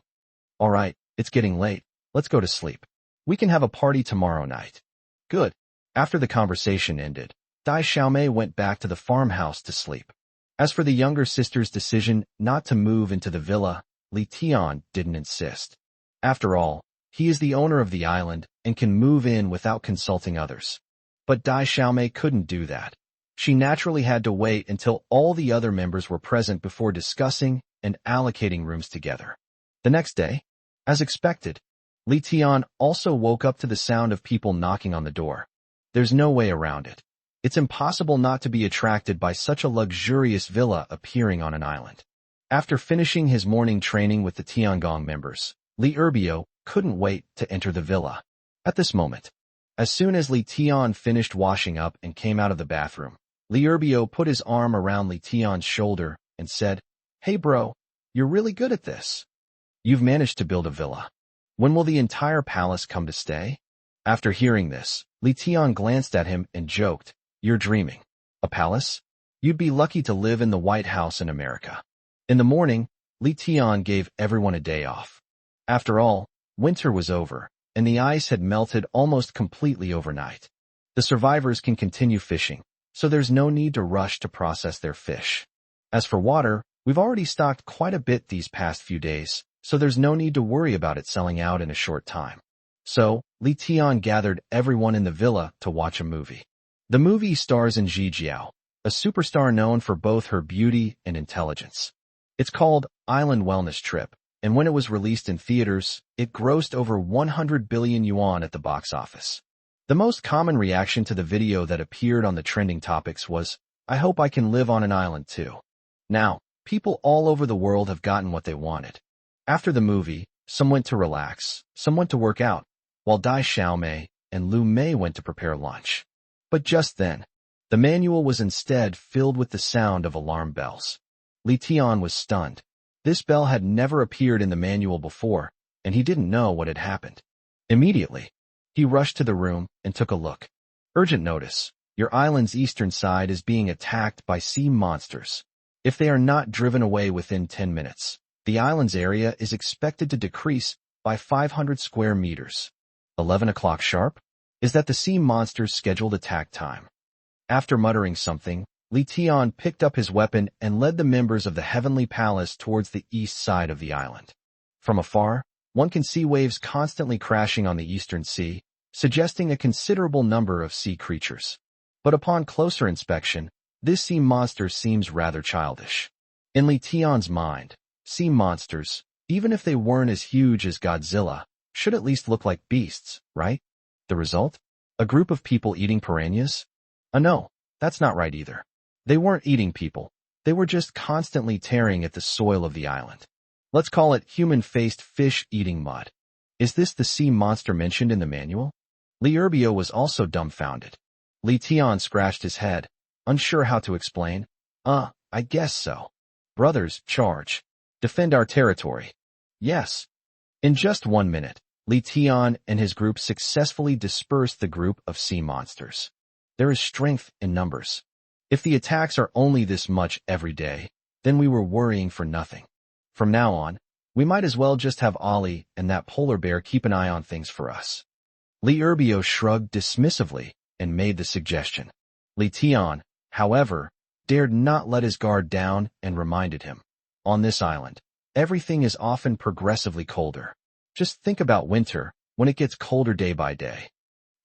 All right, it's getting late. Let's go to sleep. We can have a party tomorrow night. Good. After the conversation ended, Dai Xiaomei went back to the farmhouse to sleep. As for the younger sister's decision not to move into the villa, Li Tian didn't insist. After all, he is the owner of the island and can move in without consulting others. But Dai Xiaomei couldn't do that. She naturally had to wait until all the other members were present before discussing and allocating rooms together. The next day, as expected, Li Tian also woke up to the sound of people knocking on the door. There's no way around it. It's impossible not to be attracted by such a luxurious villa appearing on an island. After finishing his morning training with the Tiangong members, Li Erbio couldn't wait to enter the villa. At this moment, as soon as Li Tian finished washing up and came out of the bathroom, Li Erbio put his arm around Li Tian's shoulder and said, "Hey bro, you're really good at this. You've managed to build a villa. When will the entire palace come to stay?" After hearing this, Li Tian glanced at him and joked, "You're dreaming. A palace? You'd be lucky to live in the White House in America." In the morning, Li Tian gave everyone a day off. After all, winter was over, and the ice had melted almost completely overnight. The survivors can continue fishing, so there's no need to rush to process their fish. As for water, we've already stocked quite a bit these past few days, so there's no need to worry about it selling out in a short time. So, Li Tian gathered everyone in the villa to watch a movie. The movie stars in Ji Jiao, a superstar known for both her beauty and intelligence. It's called Island Wellness Trip, and when it was released in theaters, it grossed over 100 billion yuan at the box office. The most common reaction to the video that appeared on the trending topics was, "I hope I can live on an island too." Now, people all over the world have gotten what they wanted. After the movie, some went to relax, some went to work out, while Dai Xiaomei and Lu Mei went to prepare lunch. But just then, the manual was instead filled with the sound of alarm bells. Li Tian was stunned. This bell had never appeared in the manual before, and he didn't know what had happened. Immediately, he rushed to the room and took a look. "Urgent notice. Your island's eastern side is being attacked by sea monsters. If they are not driven away within 10 minutes, the island's area is expected to decrease by 500 square meters. 11 o'clock sharp? Is that the sea monster's scheduled attack time?" After muttering something, Li Tian picked up his weapon and led the members of the Heavenly Palace towards the east side of the island. From afar, one can see waves constantly crashing on the eastern sea, suggesting a considerable number of sea creatures. But upon closer inspection, this sea monster seems rather childish. In Li Tian's mind, sea monsters, even if they weren't as huge as Godzilla, should at least look like beasts, right? The result? A group of people eating piranhas? No, that's not right either. They weren't eating people. They were just constantly tearing at the soil of the island. Let's call it human-faced fish eating mud. Is this the sea monster mentioned in the manual? Li Urbio was also dumbfounded. Li Tian scratched his head, unsure how to explain. I guess so. Brothers, charge. Defend our territory. Yes. In just 1 minute, Li Tian and his group successfully dispersed the group of sea monsters. There is strength in numbers. If the attacks are only this much every day, then we were worrying for nothing. From now on, we might as well just have Ollie and that polar bear keep an eye on things for us. Li Urbio shrugged dismissively and made the suggestion. Li Tian, however, dared not let his guard down and reminded him. On this island, everything is often progressively colder. Just think about winter, when it gets colder day by day.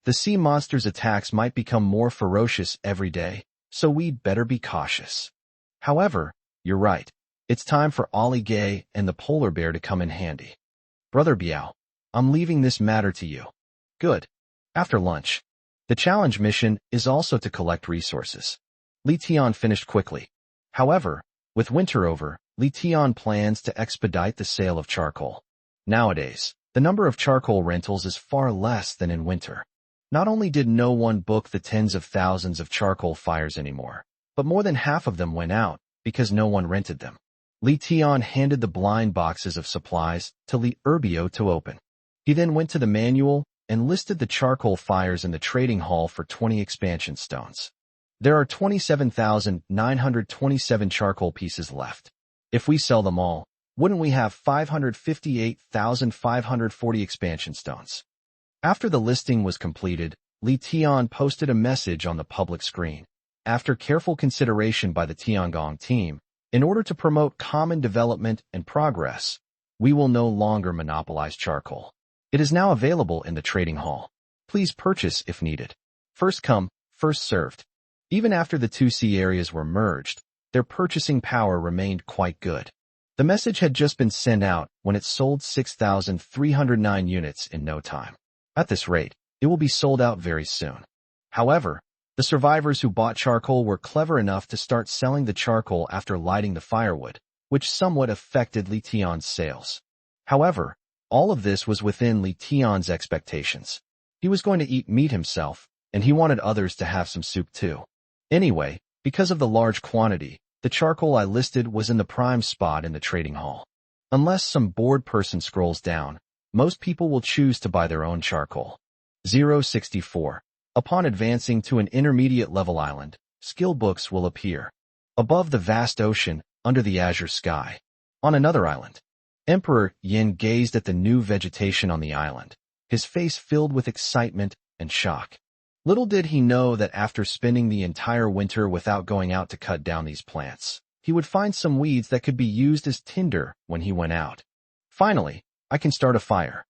The sea monster's attacks might become more ferocious every day, so we'd better be cautious. However, you're right. It's time for Ollie Gay and the polar bear to come in handy. Brother Biao, I'm leaving this matter to you. Good. After lunch. The challenge mission is also to collect resources. Li Tian finished quickly. However, with winter over, Li Tian plans to expedite the sale of charcoal. Nowadays, the number of charcoal rentals is far less than in winter. Not only did no one book the tens of thousands of charcoal fires anymore, but more than half of them went out because no one rented them. Li Tian handed the blind boxes of supplies to Li Urbio to open. He then went to the manual and listed the charcoal fires in the trading hall for 20 expansion stones. There are 27,927 charcoal pieces left. If we sell them all, wouldn't we have 558,540 expansion stones? After the listing was completed, Li Tian posted a message on the public screen. After careful consideration by the Tiangong team, in order to promote common development and progress, we will no longer monopolize charcoal. It is now available in the trading hall. Please purchase if needed. First come, first served. Even after the two sea areas were merged, their purchasing power remained quite good. The message had just been sent out when it sold 6,309 units in no time. At this rate, it will be sold out very soon. However, the survivors who bought charcoal were clever enough to start selling the charcoal after lighting the firewood, which somewhat affected Li Tian's sales. However, all of this was within Li Tian's expectations. He was going to eat meat himself, and he wanted others to have some soup too. Anyway, because of the large quantity, the charcoal I listed was in the prime spot in the trading hall. Unless some bored person scrolls down, most people will choose to buy their own charcoal. 064. Upon advancing to an intermediate level island, skill books will appear. Above the vast ocean, under the azure sky. On another island, Emperor Yin gazed at the new vegetation on the island, his face filled with excitement and shock. Little did he know that after spending the entire winter without going out to cut down these plants, he would find some weeds that could be used as tinder when he went out. Finally, I can start a fire.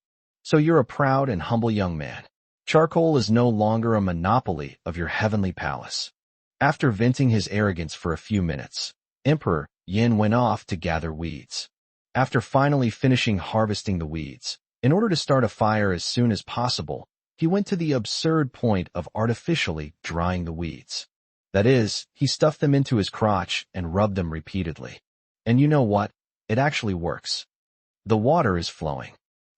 So you're a proud and humble young man. Charcoal is no longer a monopoly of your heavenly palace. After venting his arrogance for a few minutes, Emperor Yin went off to gather weeds. After finally finishing harvesting the weeds, in order to start a fire as soon as possible, he went to the absurd point of artificially drying the weeds. That is, he stuffed them into his crotch and rubbed them repeatedly. And you know what? It actually works. The water is flowing.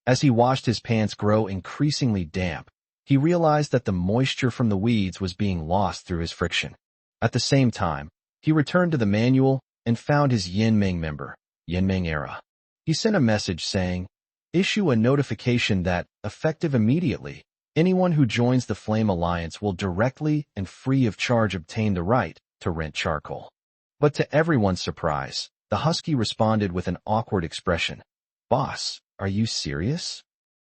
As he watched his pants grow increasingly damp, he realized that the moisture from the weeds was being lost through his friction. At the same time, he returned to the manual and found his Yinmeng member, Yinmeng Era. He sent a message saying, "Issue a notification that, effective immediately, anyone who joins the Flame Alliance will directly and free of charge obtain the right to rent charcoal." But to everyone's surprise, the husky responded with an awkward expression. "Boss, are you serious?"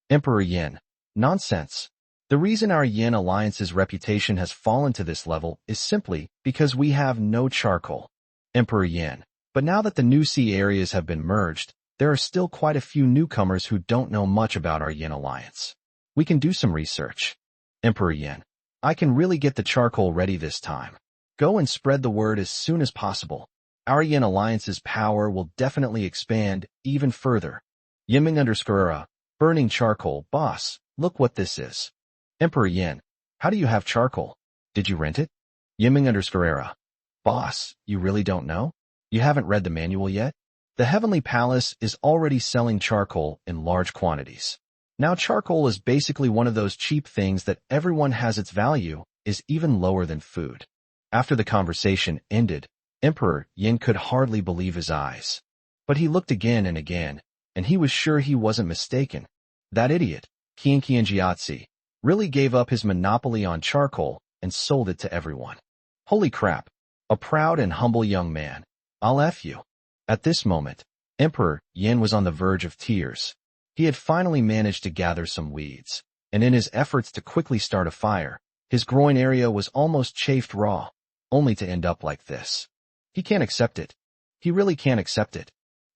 Emperor Yin, "Nonsense. The reason our Yin Alliance's reputation has fallen to this level is simply because we have no charcoal. Emperor Yin. But now that the new sea areas have been merged, there are still quite a few newcomers who don't know much about our Yin Alliance. We can do some research. Emperor Yin. I can really get the charcoal ready this time. Go and spread the word as soon as possible. Our Yin Alliance's power will definitely expand even further. Yiming_era. Burning charcoal. Boss, look what this is. Emperor Yin. How do you have charcoal? Did you rent it? Yiming_era. Boss, you really don't know? You haven't read the manual yet? The Heavenly Palace is already selling charcoal in large quantities. Now charcoal is basically one of those cheap things that everyone has. Its value is even lower than food. After the conversation ended, Emperor Yin could hardly believe his eyes. But he looked again and again, and he was sure he wasn't mistaken. That idiot, Qianqianjiatzi, really gave up his monopoly on charcoal and sold it to everyone. Holy crap, a proud and humble young man. I'll F you. At this moment, Emperor Yin was on the verge of tears. He had finally managed to gather some weeds, and in his efforts to quickly start a fire, his groin area was almost chafed raw, only to end up like this. He can't accept it. He really can't accept it.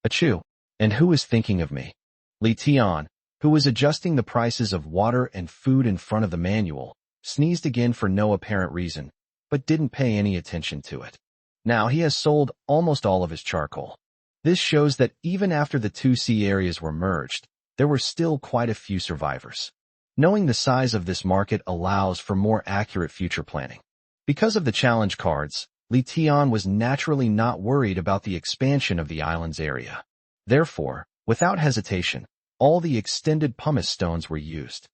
Achoo. And who is thinking of me? Li Tian, who was adjusting the prices of water and food in front of the manual, sneezed again for no apparent reason, but didn't pay any attention to it. Now he has sold almost all of his charcoal. This shows that even after the two sea areas were merged, there were still quite a few survivors. Knowing the size of this market allows for more accurate future planning. Because of the challenge cards, Li Tian was naturally not worried about the expansion of the island's area. Therefore, without hesitation, all the extended pumice stones were used.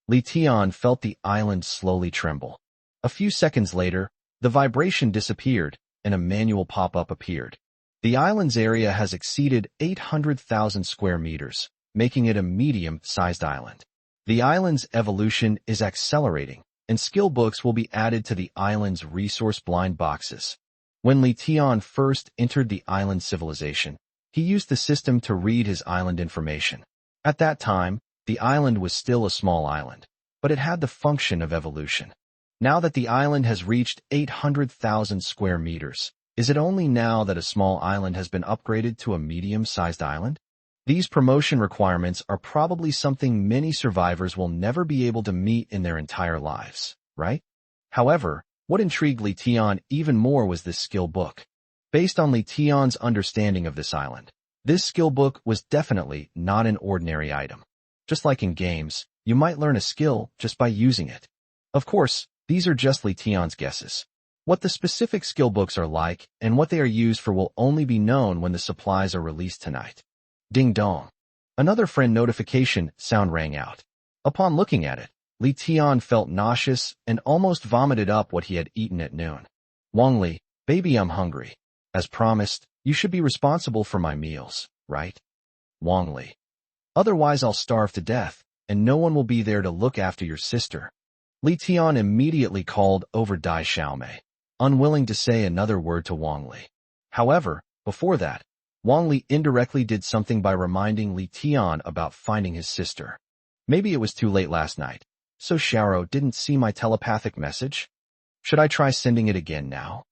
Li Tian felt the island slowly tremble. A few seconds later, the vibration disappeared, and a manual pop-up appeared. The island's area has exceeded 800,000 square meters, making it a medium-sized island. The island's evolution is accelerating, and skill books will be added to the island's resource blind boxes. When Li Tian first entered the island civilization, he used the system to read his island information. At that time, the island was still a small island, but it had the function of evolution. Now that the island has reached 800,000 square meters, is it only now that a small island has been upgraded to a medium-sized island? These promotion requirements are probably something many survivors will never be able to meet in their entire lives, right? However, what intrigued Li Tian even more was this skill book. Based on Li Tian's understanding of this island, this skill book was definitely not an ordinary item. Just like in games, you might learn a skill just by using it. Of course, these are just Li Tian's guesses. What the specific skill books are like and what they are used for will only be known when the supplies are released tonight. Ding dong. Another friend notification sound rang out. Upon looking at it, Li Tian felt nauseous and almost vomited up what he had eaten at noon. Wang Li, baby, I'm hungry. As promised, you should be responsible for my meals, right? Wang Li. Otherwise I'll starve to death, and no one will be there to look after your sister. Li Tian immediately called over Dai Xiaomei, unwilling to say another word to Wang Li. However, before that, Wang Li indirectly did something by reminding Li Tian about finding his sister. Maybe it was too late last night, so Xiaoro didn't see my telepathic message? Should I try sending it again now?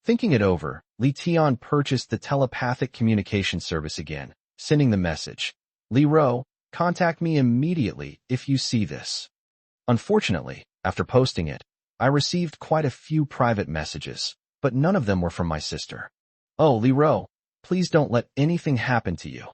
Thinking it over, Li Tian purchased the telepathic communication service again, sending the message. Li Ro, contact me immediately if you see this. Unfortunately, after posting it, I received quite a few private messages, but none of them were from my sister. Oh, Li Ro, please don't let anything happen to you.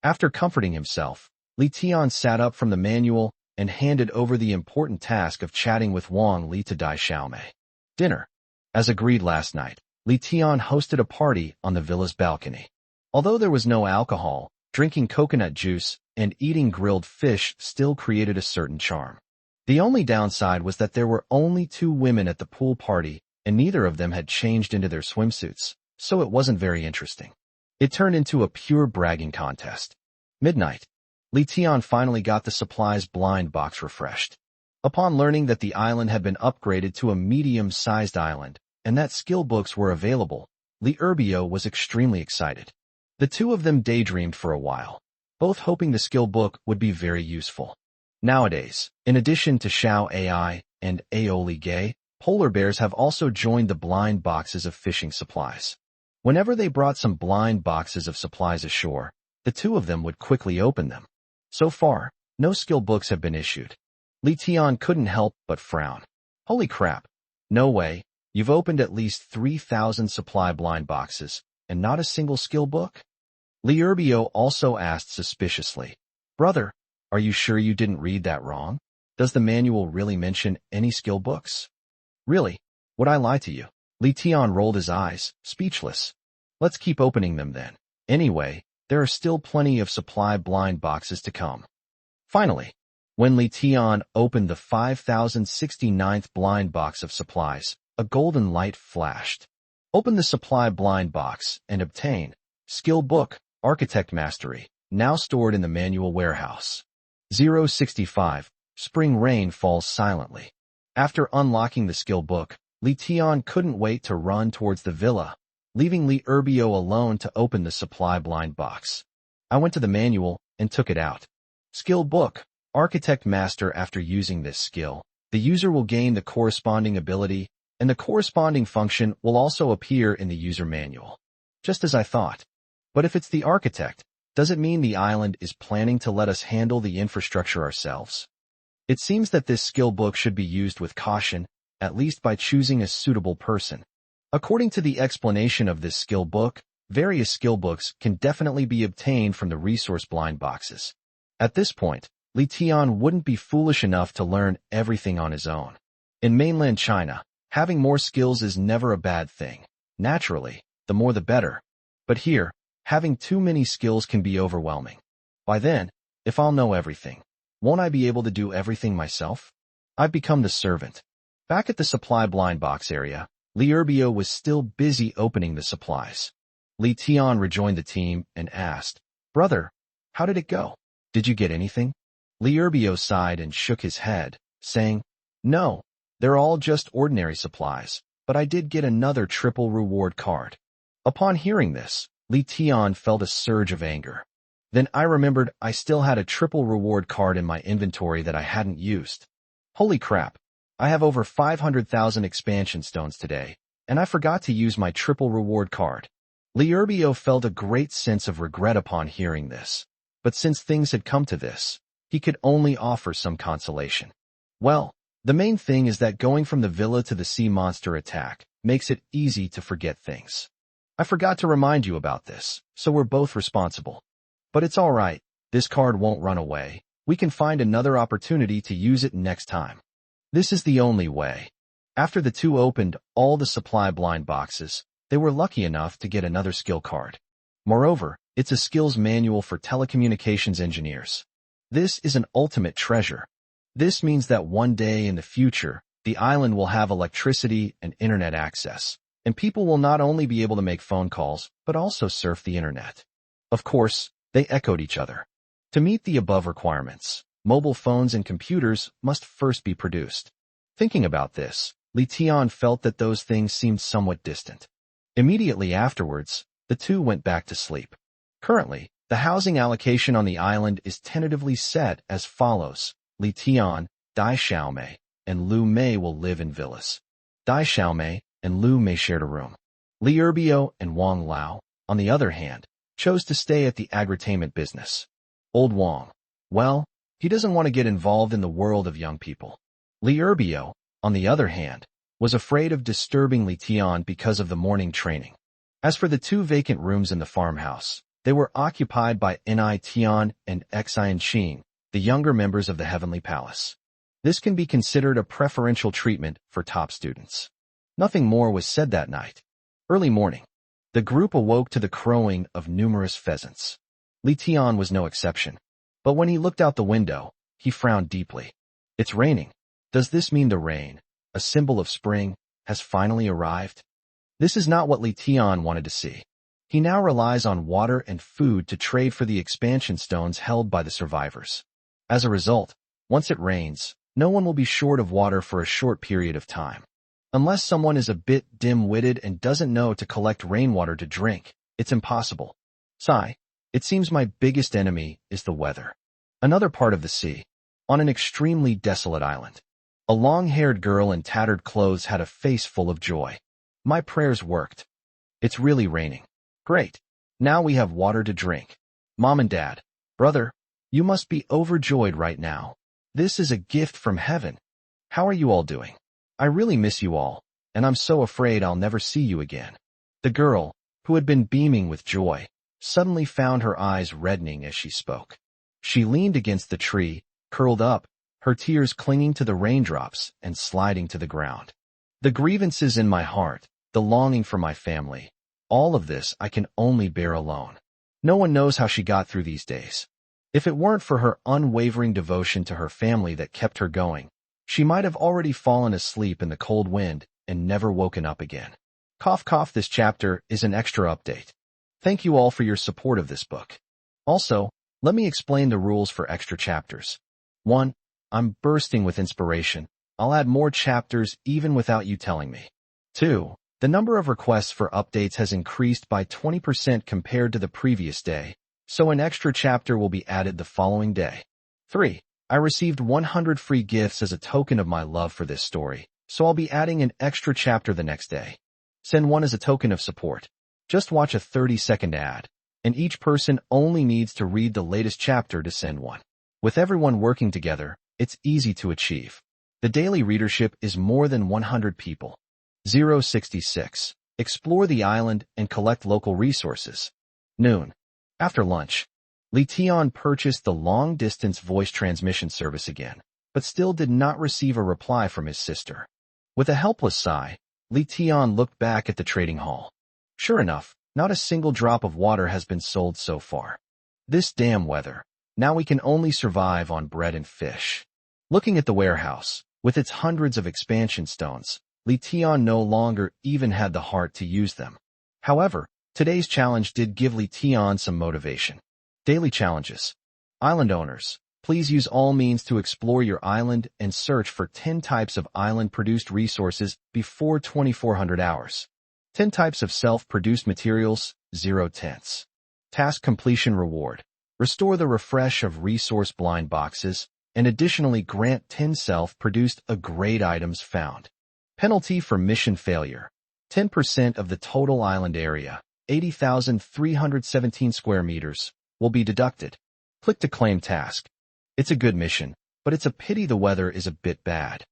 After comforting himself, Li Tian sat up from the manual and handed over the important task of chatting with Wang Li to Dai Xiaomei. Dinner. As agreed last night, Li Tian hosted a party on the villa's balcony. Although there was no alcohol, drinking coconut juice and eating grilled fish still created a certain charm. The only downside was that there were only 2 women at the pool party, and neither of them had changed into their swimsuits, so it wasn't very interesting. It turned into a pure bragging contest. Midnight. Li Tian finally got the supplies blind box refreshed. Upon learning that the island had been upgraded to a medium-sized island, and that skill books were available, Li Urbio was extremely excited. The two of them daydreamed for a while, both hoping the skill book would be very useful. Nowadays, in addition to Xiao AI and Aoli Gay, polar bears have also joined the blind boxes of fishing supplies. Whenever they brought some blind boxes of supplies ashore, the two of them would quickly open them. So far, no skill books have been issued. Li Tian couldn't help but frown. Holy crap. No way, you've opened at least 3,000 supply blind boxes, and not a single skill book? Li Urbio also asked suspiciously, Brother, are you sure you didn't read that wrong? Does the manual really mention any skill books? Really? Would I lie to you? Li Tian rolled his eyes, speechless. Let's keep opening them then. Anyway, there are still plenty of supply blind boxes to come. Finally, when Li Tian opened the 5069th blind box of supplies, a golden light flashed. Open the supply blind box and obtain Skill Book, Architect Mastery, now stored in the manual warehouse. 065. Spring rain falls silently. After unlocking the skill book, Li Tian couldn't wait to run towards the villa, leaving Li Urbio alone to open the supply blind box. I went to the manual and took it out. Skill Book, Architect Master. After using this skill, the user will gain the corresponding ability, and the corresponding function will also appear in the user manual. Just as I thought. But if it's the architect, does it mean the island is planning to let us handle the infrastructure ourselves? It seems that this skill book should be used with caution, at least by choosing a suitable person. According to the explanation of this skill book, various skill books can definitely be obtained from the resource blind boxes. At this point, Li Tian wouldn't be foolish enough to learn everything on his own. In mainland China, having more skills is never a bad thing. Naturally, the more the better. But here, having too many skills can be overwhelming. By then, if I'll know everything, won't I be able to do everything myself? I've become the servant. Back at the supply blind box area, Li Urbio was still busy opening the supplies. Li Tian rejoined the team and asked, Brother, how did it go? Did you get anything? Li Urbio sighed and shook his head, saying, No, they're all just ordinary supplies, but I did get another triple reward card. Upon hearing this, Li Tian felt a surge of anger. Then I remembered I still had a triple reward card in my inventory that I hadn't used. Holy crap, I have over 500,000 expansion stones today, and I forgot to use my triple reward card. Li Urbio felt a great sense of regret upon hearing this, but since things had come to this, he could only offer some consolation. Well, the main thing is that going from the villa to the sea monster attack makes it easy to forget things. I forgot to remind you about this, so we're both responsible. But it's alright, this card won't run away. We can find another opportunity to use it next time. This is the only way. After the two opened all the supply blind boxes, they were lucky enough to get another skill card. Moreover, it's a skills manual for telecommunications engineers. This is an ultimate treasure. This means that one day in the future, the island will have electricity and internet access, and people will not only be able to make phone calls, but also surf the internet. Of course, they echoed each other. To meet the above requirements, mobile phones and computers must first be produced. Thinking about this, Li Tian felt that those things seemed somewhat distant. Immediately afterwards, the two went back to sleep. Currently, the housing allocation on the island is tentatively set as follows. Li Tian, Dai Xiaomei, and Lu Mei will live in villas. Dai Xiaomei and Lu Mei shared a room. Li Urbio and Wang Lao, on the other hand, chose to stay at the agritainment business. Old Wang, well, he doesn't want to get involved in the world of young people. Li Urbio, on the other hand, was afraid of disturbing Li Tian because of the morning training. As for the two vacant rooms in the farmhouse, they were occupied by Ni Tian and Xian Qing, the younger members of the Heavenly Palace. This can be considered a preferential treatment for top students. Nothing more was said that night. Early morning, the group awoke to the crowing of numerous pheasants. Li Tian was no exception. But when he looked out the window, he frowned deeply. It's raining. Does this mean the rain, a symbol of spring, has finally arrived? This is not what Li Tian wanted to see. He now relies on water and food to trade for the expansion stones held by the survivors. As a result, once it rains, no one will be short of water for a short period of time. Unless someone is a bit dim-witted and doesn't know to collect rainwater to drink, it's impossible. Sigh, it seems my biggest enemy is the weather. Another part of the sea. on an extremely desolate island. A long-haired girl in tattered clothes had a face full of joy. My prayers worked. It's really raining. Great. Now we have water to drink. Mom and Dad, brother, you must be overjoyed right now. This is a gift from heaven. How are you all doing? I really miss you all, and I'm so afraid I'll never see you again. The girl, who had been beaming with joy, suddenly found her eyes reddening as she spoke. She leaned against the tree, curled up, her tears clinging to the raindrops and sliding to the ground. The grievances in my heart, the longing for my family, all of this I can only bear alone. No one knows how she got through these days. If it weren't for her unwavering devotion to her family that kept her going, she might have already fallen asleep in the cold wind and never woken up again. Cough cough, this chapter is an extra update. Thank you all for your support of this book. Also, let me explain the rules for extra chapters. 1. I'm bursting with inspiration. I'll add more chapters even without you telling me. 2. The number of requests for updates has increased by 20% compared to the previous day, so an extra chapter will be added the following day. 3. I received 100 free gifts as a token of my love for this story, so I'll be adding an extra chapter the next day. Send one as a token of support. Just watch a 30-second ad, and each person only needs to read the latest chapter to send one. With everyone working together, it's easy to achieve. The daily readership is more than 100 people. 066. Explore the island and collect local resources. Noon. After lunch, Li Tian purchased the long-distance voice transmission service again, but still did not receive a reply from his sister. With a helpless sigh, Li Tian looked back at the trading hall. Sure enough, not a single drop of water has been sold so far. This damn weather. Now we can only survive on bread and fish. Looking at the warehouse, with its hundreds of expansion stones, Li Tian no longer even had the heart to use them. However, today's challenge did give Li Tian some motivation. Daily challenges. Island owners, please use all means to explore your island and search for 10 types of island-produced resources before 2400 hours. 10 types of self-produced materials, 0 tenths. Task completion reward. Restore the refresh of resource blind boxes, and additionally grant 10 self-produced grade items found. Penalty for mission failure. 10% of the total island area, 80,317 square meters, will be deducted. Click to claim task. It's a good mission, but it's a pity the weather is a bit bad.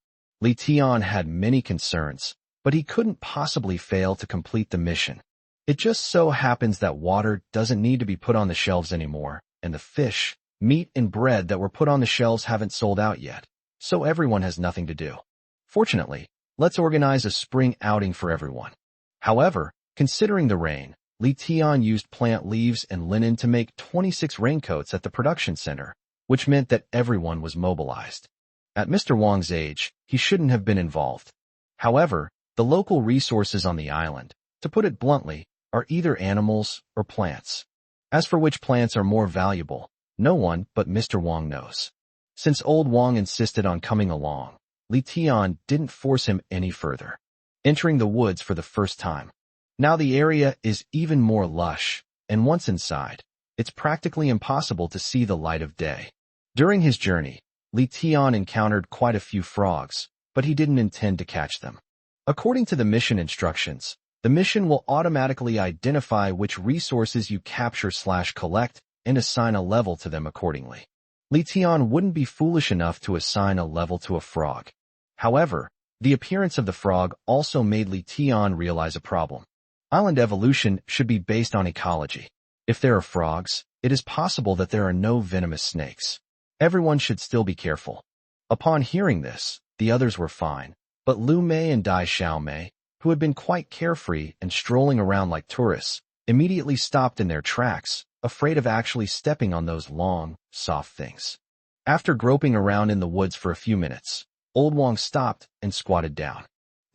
Li Tian had many concerns, but he couldn't possibly fail to complete the mission. It just so happens that water doesn't need to be put on the shelves anymore, and the fish, meat, and bread that were put on the shelves haven't sold out yet, so everyone has nothing to do. Fortunately, let's organize a spring outing for everyone. However, considering the rain, Li Tian used plant leaves and linen to make 26 raincoats at the production center, which meant that everyone was mobilized. At Mr. Wang's age, he shouldn't have been involved. However, the local resources on the island, to put it bluntly, are either animals or plants. As for which plants are more valuable, no one but Mr. Wang knows. Since old Wang insisted on coming along, Li Tian didn't force him any further. Entering the woods for the first time. Now the area is even more lush, and once inside, it's practically impossible to see the light of day. During his journey, Li Tian encountered quite a few frogs, but he didn't intend to catch them. According to the mission instructions, the mission will automatically identify which resources you capture/collect and assign a level to them accordingly. Li Tian wouldn't be foolish enough to assign a level to a frog. However, the appearance of the frog also made Li Tian realize a problem. Island evolution should be based on ecology. If there are frogs, it is possible that there are no venomous snakes. Everyone should still be careful. Upon hearing this, the others were fine, but Lu Mei and Dai Xiaomei, who had been quite carefree and strolling around like tourists, immediately stopped in their tracks, afraid of actually stepping on those long, soft things. After groping around in the woods for a few minutes, old Wang stopped and squatted down.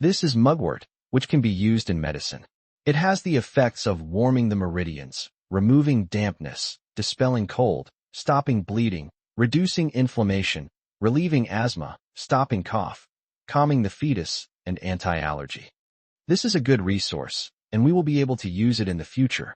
This is mugwort, which can be used in medicine. It has the effects of warming the meridians, removing dampness, dispelling cold, stopping bleeding, reducing inflammation, relieving asthma, stopping cough, calming the fetus, and anti-allergy. This is a good resource, and we will be able to use it in the future.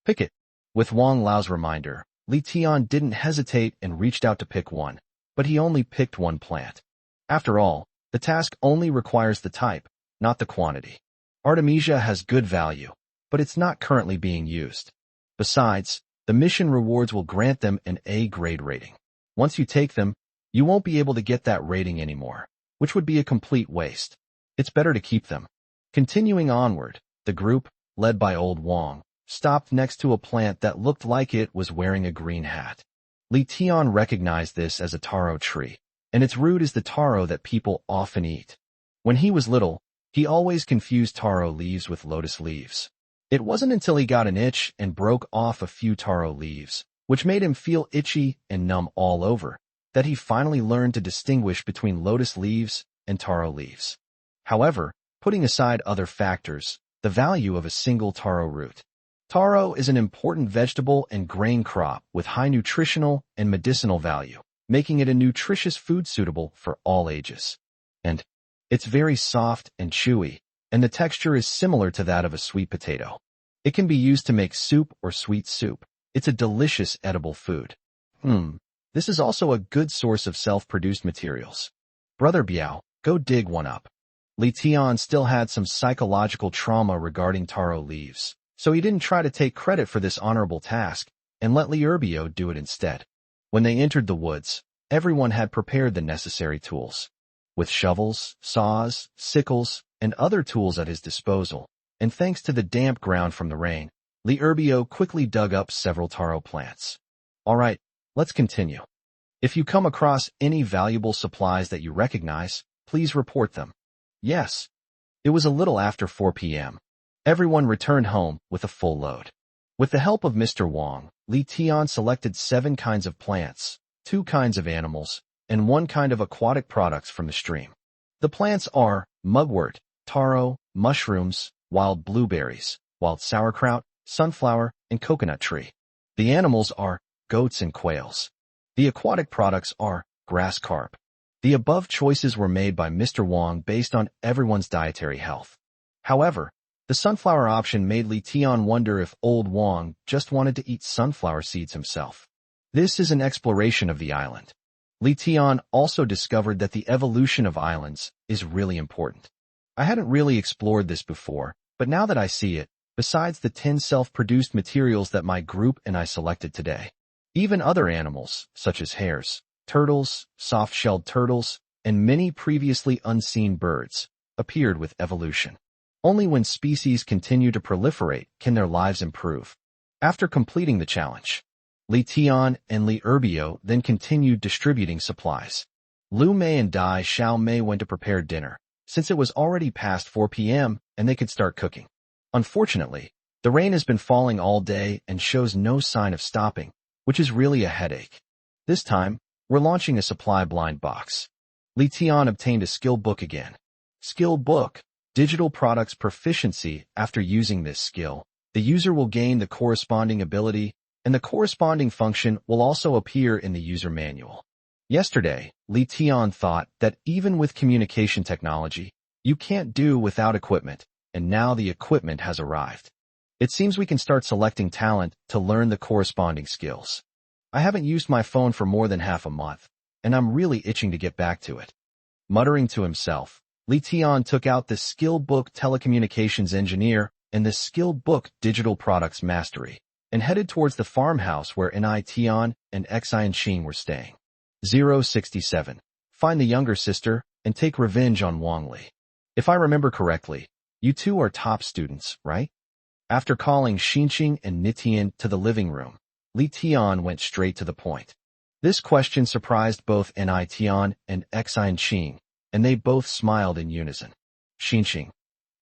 Pick it. With Wang Lao's reminder, Li Tian didn't hesitate and reached out to pick one. but he only picked one plant. After all, the task only requires the type, not the quantity. Artemisia has good value, but it's not currently being used. Besides, the mission rewards will grant them an A grade rating. Once you take them, you won't be able to get that rating anymore, which would be a complete waste. It's better to keep them. Continuing onward, the group, led by Old Wong, stopped next to a plant that looked like it was wearing a green hat. Li Tian recognized this as a taro tree, and its root is the taro that people often eat. When he was little, he always confused taro leaves with lotus leaves. It wasn't until he got an itch and broke off a few taro leaves, which made him feel itchy and numb all over, that he finally learned to distinguish between lotus leaves and taro leaves. However, putting aside other factors, the value of a single taro root. Taro is an important vegetable and grain crop with high nutritional and medicinal value, making it a nutritious food suitable for all ages. And it's very soft and chewy, and the texture is similar to that of a sweet potato. It can be used to make soup or sweet soup. It's a delicious edible food. This is also a good source of self-produced materials. Brother Biao, go dig one up. Li Tian still had some psychological trauma regarding taro leaves, so he didn't try to take credit for this honorable task and let Li Erbio do it instead. When they entered the woods, everyone had prepared the necessary tools. With shovels, saws, sickles, and other tools at his disposal, and thanks to the damp ground from the rain, Li Erbio quickly dug up several taro plants. All right, let's continue. If you come across any valuable supplies that you recognize, please report them. Yes. It was a little after 4 p.m. Everyone returned home with a full load. With the help of Mr. Wong, Li Tian selected 7 kinds of plants, 2 kinds of animals, and 1 kind of aquatic products from the stream. The plants are mugwort, taro, mushrooms, wild blueberries, wild sauerkraut, sunflower, and coconut tree. The animals are goats and quails. The aquatic products are grass carp. The above choices were made by Mr. Wong based on everyone's dietary health. However, the sunflower option made Li Tian wonder if Old Wong just wanted to eat sunflower seeds himself. This is an exploration of the island. Li Tian also discovered that the evolution of islands is really important. I hadn't really explored this before, but now that I see it, besides the 10 self-produced materials that my group and I selected today, even other animals, such as hares, turtles, soft-shelled turtles, and many previously unseen birds, appeared with evolution. Only when species continue to proliferate can their lives improve. After completing the challenge, Li Tian and Li Erbio then continued distributing supplies. Lu Mei and Dai Xiao Mei went to prepare dinner, since it was already past 4 p.m. and they could start cooking. Unfortunately, the rain has been falling all day and shows no sign of stopping, which is really a headache. This time, we're launching a supply blind box. Li Tian obtained a skill book again. Skill book, digital products proficiency. After using this skill, the user will gain the corresponding ability, and the corresponding function will also appear in the user manual. Yesterday, Li Tian thought that even with communication technology, you can't do without equipment, and now the equipment has arrived. It seems we can start selecting talent to learn the corresponding skills. I haven't used my phone for more than half a month, and I'm really itching to get back to it. Muttering to himself, Li Tian took out the skill book Telecommunications Engineer and the skill book Digital Products Mastery, and headed towards the farmhouse where Ni Tian and Xian Xing were staying. 067. Find the younger sister and take revenge on Wang Li. If I remember correctly, you two are top students, right? After calling Xinqing and Nitian to the living room, Li Tian went straight to the point. This question surprised both Ni Tian and Xian Xing, and they both smiled in unison. Xinqing.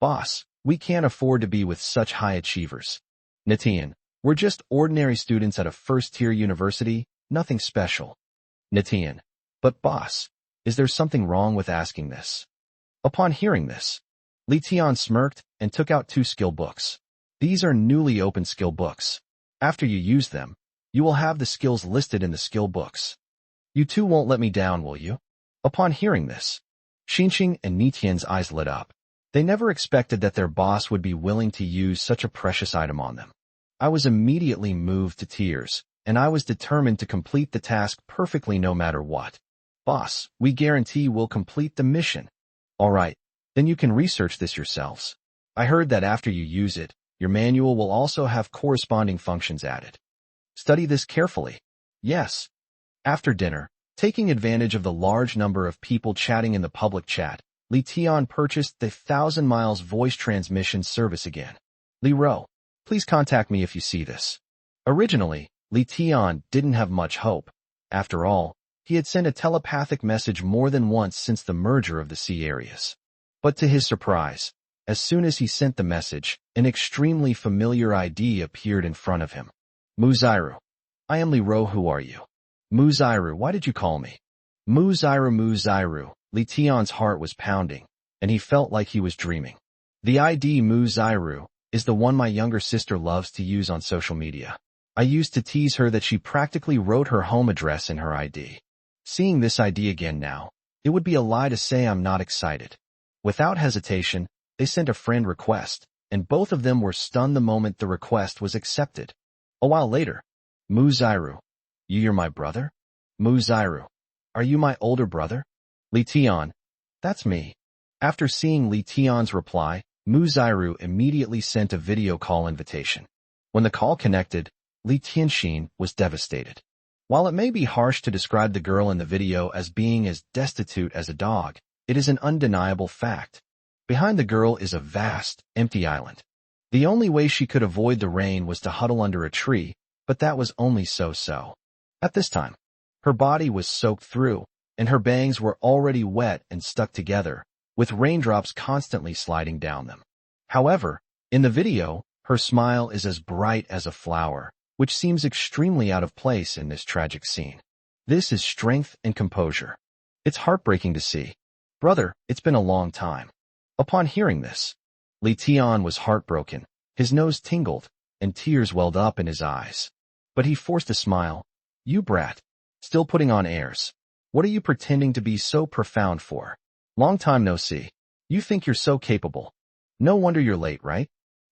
Boss, we can't afford to be with such high achievers. Nitian. We're just ordinary students at a first-tier university, nothing special. Nitian. But boss, is there something wrong with asking this? Upon hearing this, Li Tian smirked and took out 2 skill books. These are newly opened skill books. After you use them, you will have the skills listed in the skill books. You two won't let me down, will you? Upon hearing this, Xinqing and Nitian's eyes lit up. They never expected that their boss would be willing to use such a precious item on them. I was immediately moved to tears, and I was determined to complete the task perfectly no matter what. Boss, we guarantee we'll complete the mission. All right, then you can research this yourselves. I heard that after you use it, your manual will also have corresponding functions added. Study this carefully. Yes. After dinner, taking advantage of the large number of people chatting in the public chat, Li Tian purchased the 1,000 miles voice transmission service again. Li Ro, please contact me if you see this. Originally, Li Tian didn't have much hope. After all, he had sent a telepathic message more than once since the merger of the sea areas. But to his surprise, as soon as he sent the message, an extremely familiar ID appeared in front of him. Muziru. I am Li Ro, who are you? Muziru, why did you call me? Muziru. Li Tian's heart was pounding, and he felt like he was dreaming. The ID Muziru is the one my younger sister loves to use on social media. I used to tease her that she practically wrote her home address in her ID. Seeing this ID again now, it would be a lie to say I'm not excited. Without hesitation, they sent a friend request, and both of them were stunned the moment the request was accepted. A while later, Muziru, you're my brother? Muziru, are you my older brother? Li Tian, that's me. After seeing Li Tian's reply, Muziru immediately sent a video call invitation. When the call connected, Li Tianxin was devastated. While it may be harsh to describe the girl in the video as being as destitute as a dog, it is an undeniable fact. Behind the girl is a vast, empty island. The only way she could avoid the rain was to huddle under a tree, but that was only so-so. At this time, her body was soaked through, and her bangs were already wet and stuck together, with raindrops constantly sliding down them. However, in the video, her smile is as bright as a flower, which seems extremely out of place in this tragic scene. This is strength and composure. It's heartbreaking to see. Brother, it's been a long time. Upon hearing this, Li Tian was heartbroken, his nose tingled, and tears welled up in his eyes. But he forced a smile. You brat. Still putting on airs. What are you pretending to be so profound for? Long time no see. You think you're so capable. No wonder you're late, right?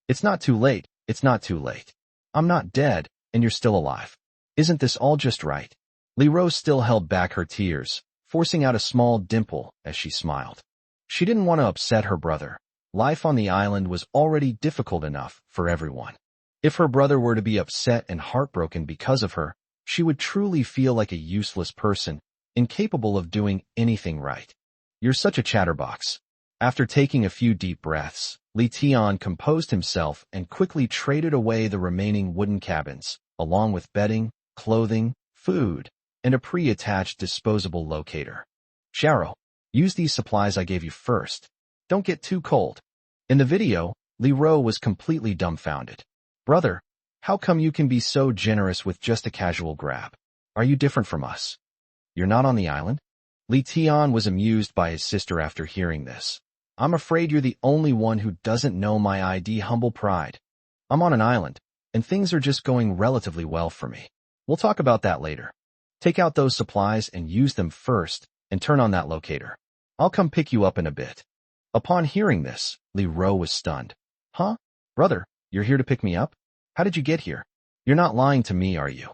It's not too late, it's not too late. I'm not dead, and you're still alive. Isn't this all just right? Li Rose still held back her tears, forcing out a small dimple as she smiled. She didn't want to upset her brother. Life on the island was already difficult enough for everyone. If her brother were to be upset and heartbroken because of her, she would truly feel like a useless person, incapable of doing anything right. You're such a chatterbox. After taking a few deep breaths, Li Tian composed himself and quickly traded away the remaining wooden cabins, along with bedding, clothing, food, and a pre-attached disposable locator. Sharo, use these supplies I gave you first. Don't get too cold. In the video, Li Ro was completely dumbfounded. Brother, how come you can be so generous with just a casual grab? Are you different from us? You're not on the island? Li Tian was amused by his sister after hearing this. I'm afraid you're the only one who doesn't know my ID. Humble pride. I'm on an island, and things are just going relatively well for me. We'll talk about that later. Take out those supplies and use them first, and turn on that locator. I'll come pick you up in a bit. Upon hearing this, Li Ro was stunned. Huh? Brother, you're here to pick me up? How did you get here? You're not lying to me, are you?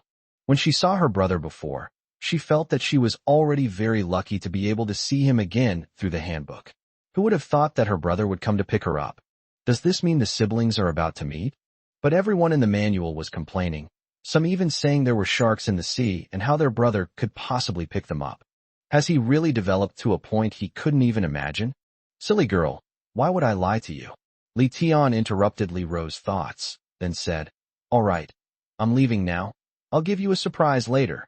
When she saw her brother before, she felt that she was already very lucky to be able to see him again through the handbook. Who would have thought that her brother would come to pick her up? Does this mean the siblings are about to meet? But everyone in the manual was complaining, some even saying there were sharks in the sea and how their brother could possibly pick them up. Has he really developed to a point he couldn't even imagine? Silly girl, why would I lie to you? Li Tian interrupted Li Ro's thoughts, then said, All right, I'm leaving now. I'll give you a surprise later.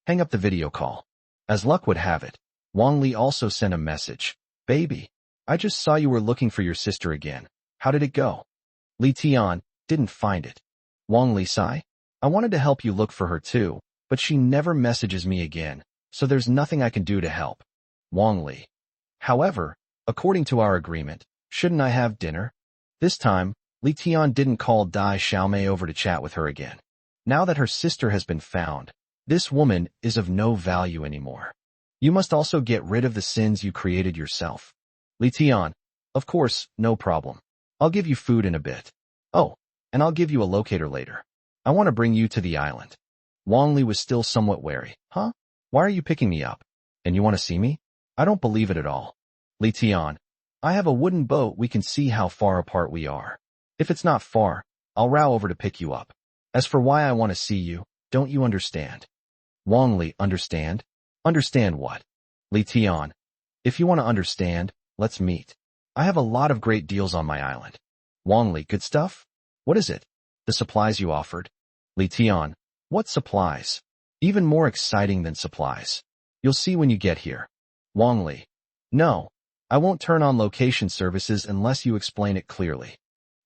Hang up the video call. As luck would have it, Wang Li also sent a message. Baby, I just saw you were looking for your sister again. How did it go? Li Tian, didn't find it. Wang Li sigh. I wanted to help you look for her too, but she never messages me again, so there's nothing I can do to help. Wang Li. However, according to our agreement, shouldn't I have dinner? This time, Li Tian didn't call Dai Xiaomei over to chat with her again. Now that her sister has been found, this woman is of no value anymore. You must also get rid of the sins you created yourself. Li Tian, of course, no problem. I'll give you food in a bit. Oh, and I'll give you a locator later. I want to bring you to the island. Wang Li was still somewhat wary. Huh? Why are you picking me up? And you want to see me? I don't believe it at all. Li Tian, I have a wooden boat. We can see how far apart we are. If it's not far, I'll row over to pick you up. As for why I want to see you, don't you understand? Wang Li, understand? Understand what? Li Tian, if you want to understand, let's meet. I have a lot of great deals on my island. Wang Li, good stuff? What is it? The supplies you offered. Li Tian, what supplies? Even more exciting than supplies. You'll see when you get here. Wang Li, no, I won't turn on location services unless you explain it clearly.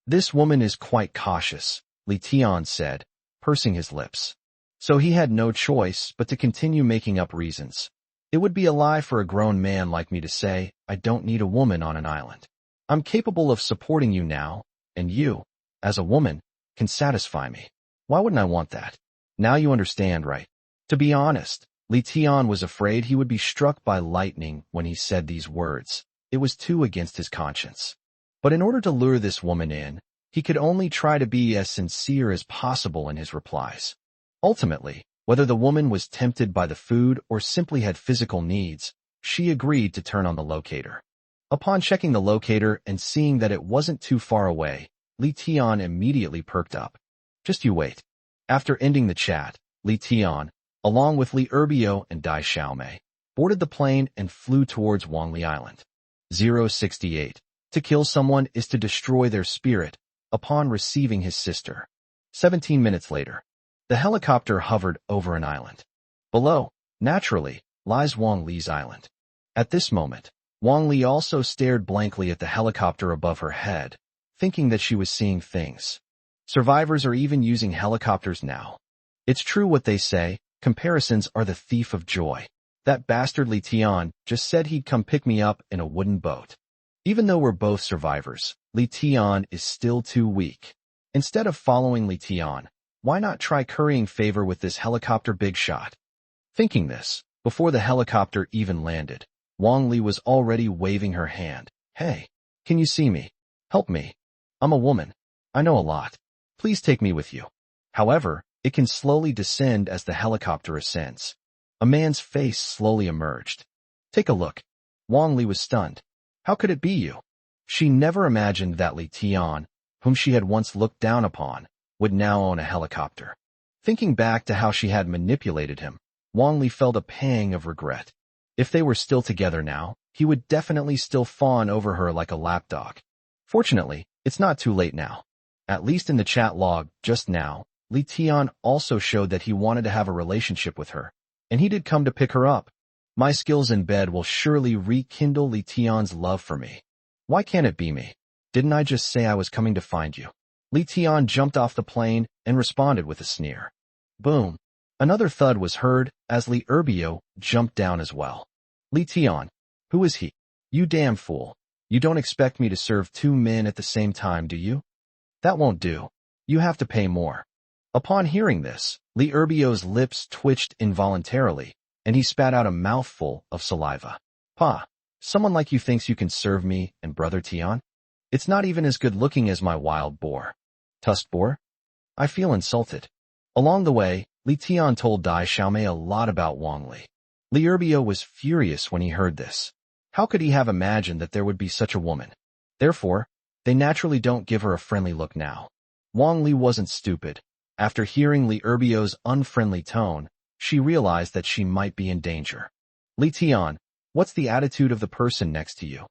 This woman is quite cautious, Li Tian said, pursing his lips. So he had no choice but to continue making up reasons. It would be a lie for a grown man like me to say, I don't need a woman on an island. I'm capable of supporting you now, and you, as a woman, can satisfy me. Why wouldn't I want that? Now you understand, right? To be honest, Li Tian was afraid he would be struck by lightning when he said these words. It was too against his conscience. But in order to lure this woman in, he could only try to be as sincere as possible in his replies. Ultimately, whether the woman was tempted by the food or simply had physical needs, she agreed to turn on the locator. Upon checking the locator and seeing that it wasn't too far away, Li Tian immediately perked up. Just you wait. After ending the chat, Li Tian, along with Li Erbio and Dai Xiaomei, boarded the plane and flew towards Wangli Island. 068. To kill someone is to destroy their spirit, upon receiving his sister. 17 minutes later, the helicopter hovered over an island. Below, naturally, lies Wang Li's island. At this moment, Wang Li also stared blankly at the helicopter above her head, thinking that she was seeing things. Survivors are even using helicopters now. It's true what they say, comparisons are the thief of joy. That bastard Li Tian just said he'd come pick me up in a wooden boat. Even though we're both survivors, Li Tian is still too weak. Instead of following Li Tian, why not try currying favor with this helicopter big shot? Thinking this, before the helicopter even landed, Wang Li was already waving her hand. Hey, can you see me? Help me. I'm a woman. I know a lot. Please take me with you. However, it can slowly descend as the helicopter ascends. A man's face slowly emerged. Take a look. Wang Li was stunned. How could it be you? She never imagined that Li Tian, whom she had once looked down upon, would now own a helicopter. Thinking back to how she had manipulated him, Wang Li felt a pang of regret. If they were still together now, he would definitely still fawn over her like a lapdog. Fortunately, it's not too late now. At least in the chat log, just now, Li Tian also showed that he wanted to have a relationship with her, and he did come to pick her up. My skills in bed will surely rekindle Li Tian's love for me. Why can't it be me? Didn't I just say I was coming to find you? Li Tian jumped off the plane and responded with a sneer. Boom. Another thud was heard as Li Erbio jumped down as well. Li Tian, who is he? You damn fool. You don't expect me to serve two men at the same time, do you? That won't do. You have to pay more. Upon hearing this, Li Erbio's lips twitched involuntarily, and he spat out a mouthful of saliva. Pa, someone like you thinks you can serve me and Brother Tian? It's not even as good looking as my wild boar. Tusked boar? I feel insulted. Along the way, Li Tian told Dai Xiaomei a lot about Wang Li. Li Erbio was furious when he heard this. How could he have imagined that there would be such a woman? Therefore, they naturally don't give her a friendly look now. Wang Li wasn't stupid. After hearing Li Erbio's unfriendly tone, she realized that she might be in danger. Li Tian, what's the attitude of the person next to you?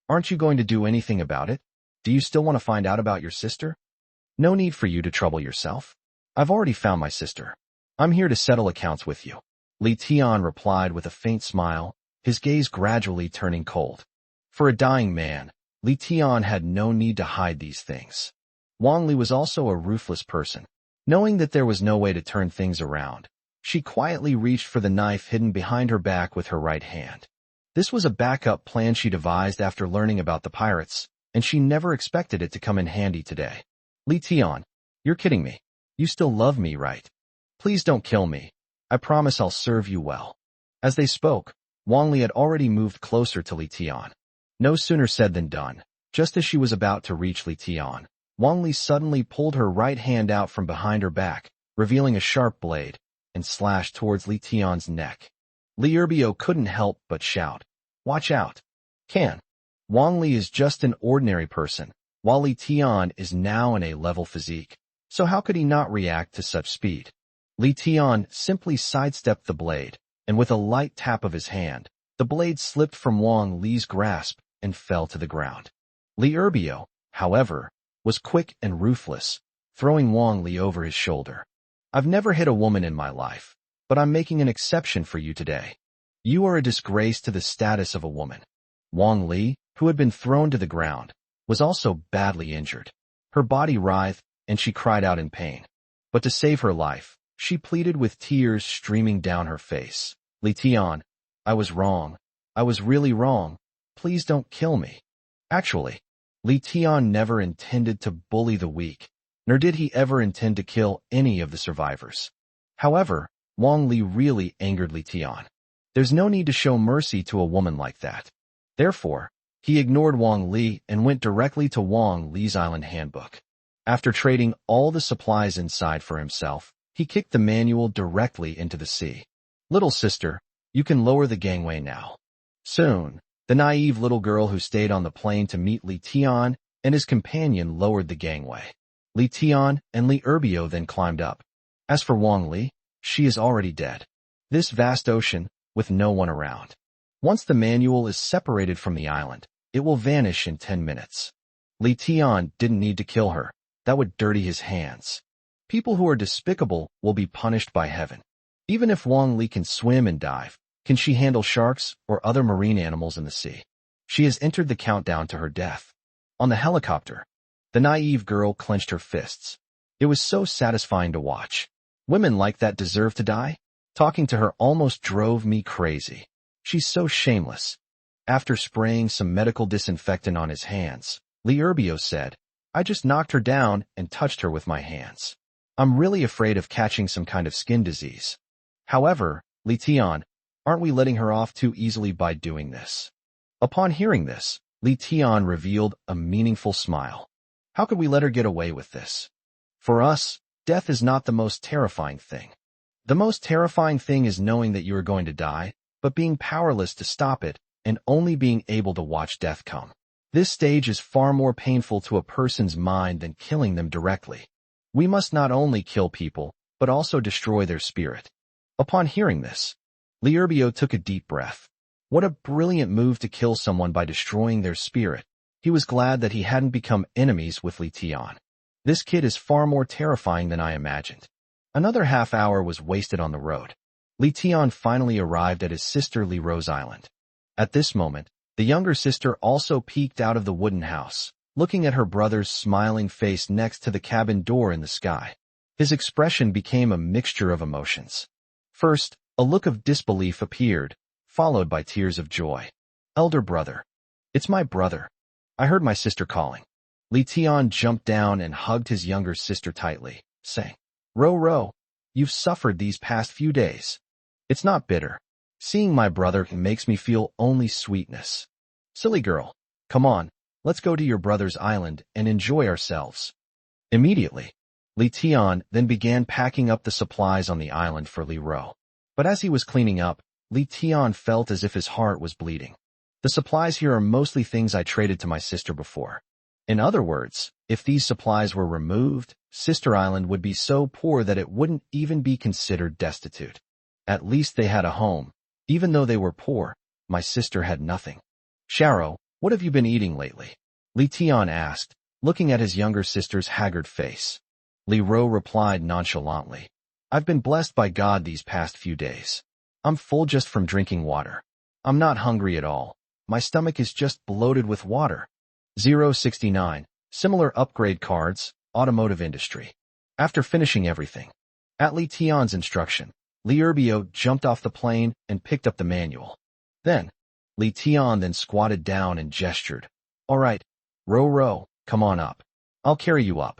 Aren't you going to do anything about it? Do you still want to find out about your sister? No need for you to trouble yourself. I've already found my sister. I'm here to settle accounts with you. Li Tian replied with a faint smile, his gaze gradually turning cold. For a dying man, Li Tian had no need to hide these things. Wang Li was also a ruthless person. Knowing that there was no way to turn things around, she quietly reached for the knife hidden behind her back with her right hand. This was a backup plan she devised after learning about the pirates, and she never expected it to come in handy today. Li Tian, you're kidding me. You still love me, right? Please don't kill me. I promise I'll serve you well. As they spoke, Wang Li had already moved closer to Li Tian. No sooner said than done. Just as she was about to reach Li Tian, Wang Li suddenly pulled her right hand out from behind her back, revealing a sharp blade, and slashed towards Li Tian's neck. Li Erbio couldn't help but shout, "Watch out! Can. Wang Li is just an ordinary person, while Li Tian is now in a level physique. So how could he not react to such speed?" Li Tian simply sidestepped the blade, and with a light tap of his hand, the blade slipped from Wang Li's grasp and fell to the ground. Li Erbio, however, was quick and ruthless, throwing Wang Li over his shoulder. "I've never hit a woman in my life, but I'm making an exception for you today. You are a disgrace to the status of a woman." Wang Li, who had been thrown to the ground, was also badly injured. Her body writhed, and she cried out in pain. But to save her life, she pleaded with tears streaming down her face. "Li Tian, I was wrong. I was really wrong. Please don't kill me." Actually, Li Tian never intended to bully the weak, nor did he ever intend to kill any of the survivors. However, Wang Li really angered Li Tian. There's no need to show mercy to a woman like that. Therefore, he ignored Wang Li and went directly to Wang Li's island handbook. After trading all the supplies inside for himself, he kicked the manual directly into the sea. "Little sister, you can lower the gangway now." Soon, the naive little girl who stayed on the plane to meet Li Tian and his companion lowered the gangway. Li Tian and Li Erbio then climbed up. As for Wang Li, she is already dead. This vast ocean, with no one around. Once the manual is separated from the island, it will vanish in 10 minutes. Li Tian didn't need to kill her. That would dirty his hands. People who are despicable will be punished by heaven. Even if Wang Li can swim and dive, can she handle sharks or other marine animals in the sea? She has entered the countdown to her death. On the helicopter, the naive girl clenched her fists. It was so satisfying to watch. Women like that deserve to die? Talking to her almost drove me crazy. She's so shameless. After spraying some medical disinfectant on his hands, Li Erbio said, "I just knocked her down and touched her with my hands. I'm really afraid of catching some kind of skin disease." However, Li Tian, aren't we letting her off too easily by doing this? Upon hearing this, Li Tian revealed a meaningful smile. How could we let her get away with this? For us, death is not the most terrifying thing. The most terrifying thing is knowing that you are going to die, but being powerless to stop it and only being able to watch death come. This stage is far more painful to a person's mind than killing them directly. We must not only kill people, but also destroy their spirit. Upon hearing this, Li Erbio took a deep breath. What a brilliant move to kill someone by destroying their spirit. He was glad that he hadn't become enemies with Li Tian. This kid is far more terrifying than I imagined. Another half hour was wasted on the road. Li Tian finally arrived at his sister Li Rose Island. At this moment, the younger sister also peeked out of the wooden house, looking at her brother's smiling face next to the cabin door in the sky. His expression became a mixture of emotions. First, a look of disbelief appeared, followed by tears of joy. "Elder brother. It's my brother. I heard my sister calling." Li Tian jumped down and hugged his younger sister tightly, saying, Ro, you've suffered these past few days. It's not bitter. Seeing my brother makes me feel only sweetness." "Silly girl, come on, let's go to your brother's island and enjoy ourselves." Immediately, Li Tian then began packing up the supplies on the island for Li Ro. But as he was cleaning up, Li Tian felt as if his heart was bleeding. The supplies here are mostly things I traded to my sister before. In other words, if these supplies were removed, Sister Island would be so poor that it wouldn't even be considered destitute. At least they had a home. Even though they were poor, my sister had nothing. "Sharo, what have you been eating lately?" Li Tian asked, looking at his younger sister's haggard face. Li Ro replied nonchalantly, "I've been blessed by God these past few days. I'm full just from drinking water. I'm not hungry at all. My stomach is just bloated with water." 069. Similar upgrade cards, automotive industry. After finishing everything, at Li Tian's instruction, Li Erbio jumped off the plane and picked up the manual. Then, Li Tian then squatted down and gestured. "All right, Ro, come on up. I'll carry you up."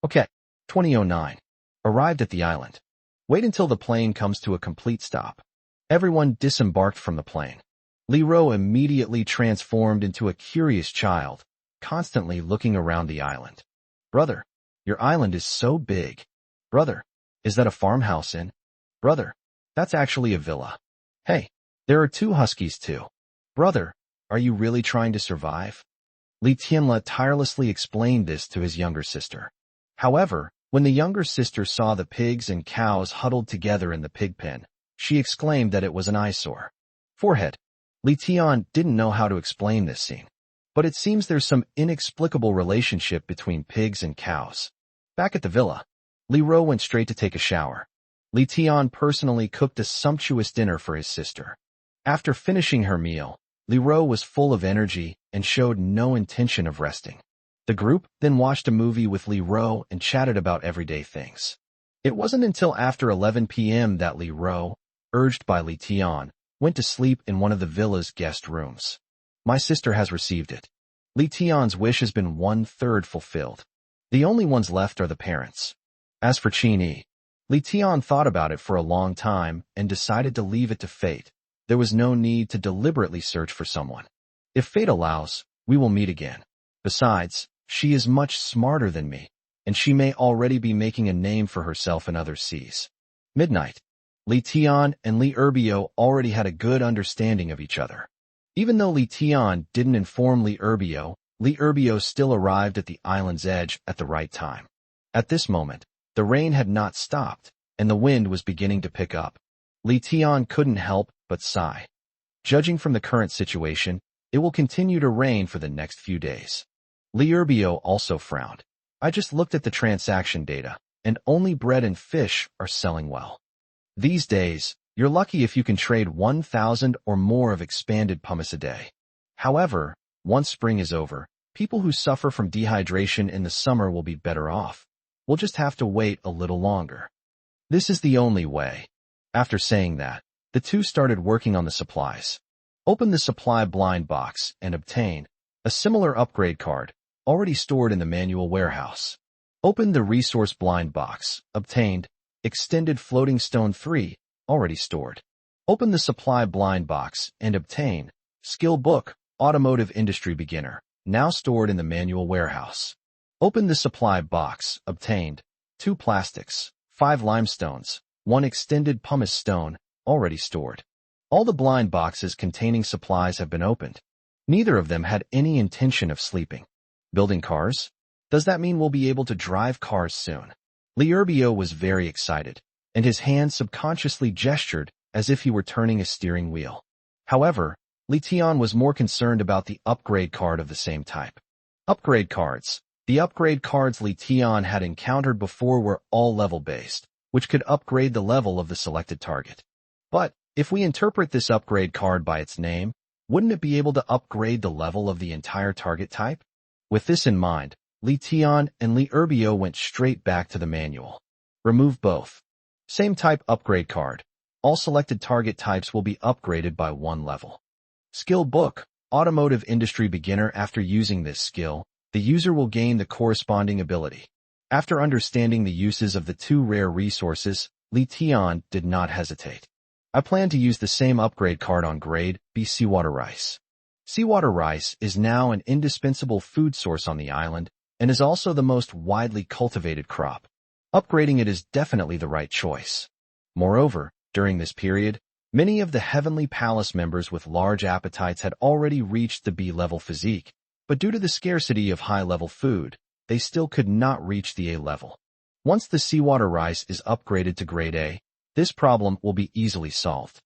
"Okay." 2009. Arrived at the island. Wait until the plane comes to a complete stop. Everyone disembarked from the plane. Li Ro immediately transformed into a curious child, constantly looking around the island. "Brother, your island is so big. Brother, is that a farmhouse in? Brother, that's actually a villa. Hey, There are 2 huskies too. Brother, are you really trying to survive? Li Tianle tirelessly explained this to his younger sister. However, when the younger sister saw the pigs and cows huddled together in the pig pen, she exclaimed that it was an eyesore. Forehead. Li Tian didn't know how to explain this scene, but it seems there's some inexplicable relationship between pigs and cows. Back at the villa, Li Ro went straight to take a shower. Li Tian personally cooked a sumptuous dinner for his sister. After finishing her meal, Li Ro was full of energy and showed no intention of resting. The group then watched a movie with Li Ro and chatted about everyday things. It wasn't until after 11 p.m. that Li Ro, urged by Li Tian, went to sleep in one of the villa's guest rooms. My sister has received it. Li Tian's wish has been 1/3 fulfilled. The only ones left are the parents. As for Qin Yi, Li Tian thought about it for a long time and decided to leave it to fate. There was no need to deliberately search for someone. If fate allows, we will meet again. Besides, she is much smarter than me, and she may already be making a name for herself in other seas. Midnight. Li Tian and Li Erbio already had a good understanding of each other. Even though Li Tian didn't inform Li Erbio still arrived at the island's edge at the right time. At this moment, the rain had not stopped, and the wind was beginning to pick up. Li Tian couldn't help but sigh. Judging from the current situation, it will continue to rain for the next few days. Li Erbio also frowned. I just looked at the transaction data, and only bread and fish are selling well. These days, you're lucky if you can trade 1,000 or more of expanded pumice a day. However, once spring is over, people who suffer from dehydration in the summer will be better off. We'll just have to wait a little longer. This is the only way. After saying that, the two started working on the supplies. Open the supply blind box and obtain a similar upgrade card, already stored in the manual warehouse. Open the resource blind box, obtained extended floating stone 3, already stored. Open the supply blind box and obtain skill book, automotive industry beginner, now stored in the manual warehouse. Open the supply box, obtained 2 plastics, 5 limestones, 1 extended pumice stone, already stored. All the blind boxes containing supplies have been opened. Neither of them had any intention of sleeping. Building cars? Does that mean we'll be able to drive cars soon? Li Erbio was very excited, and his hand subconsciously gestured as if he were turning a steering wheel. However, Li Tian was more concerned about the upgrade card of the same type. Upgrade cards. The upgrade cards Li Tian had encountered before were all level-based, which could upgrade the level of the selected target. But, if we interpret this upgrade card by its name, wouldn't it be able to upgrade the level of the entire target type? With this in mind, Li Tian and Li Erbio went straight back to the manual. Remove both. Same type upgrade card. All selected target types will be upgraded by 1 level. Skill book, automotive industry beginner. After using this skill, the user will gain the corresponding ability. After understanding the uses of the 2 rare resources, Li Tian did not hesitate. I plan to use the same upgrade card on grade B seawater rice. Seawater rice is now an indispensable food source on the island and is also the most widely cultivated crop. Upgrading it is definitely the right choice. Moreover, during this period, many of the Heavenly Palace members with large appetites had already reached the B-level physique, but due to the scarcity of high-level food, they still could not reach the A level. Once the seawater rice is upgraded to grade A, this problem will be easily solved.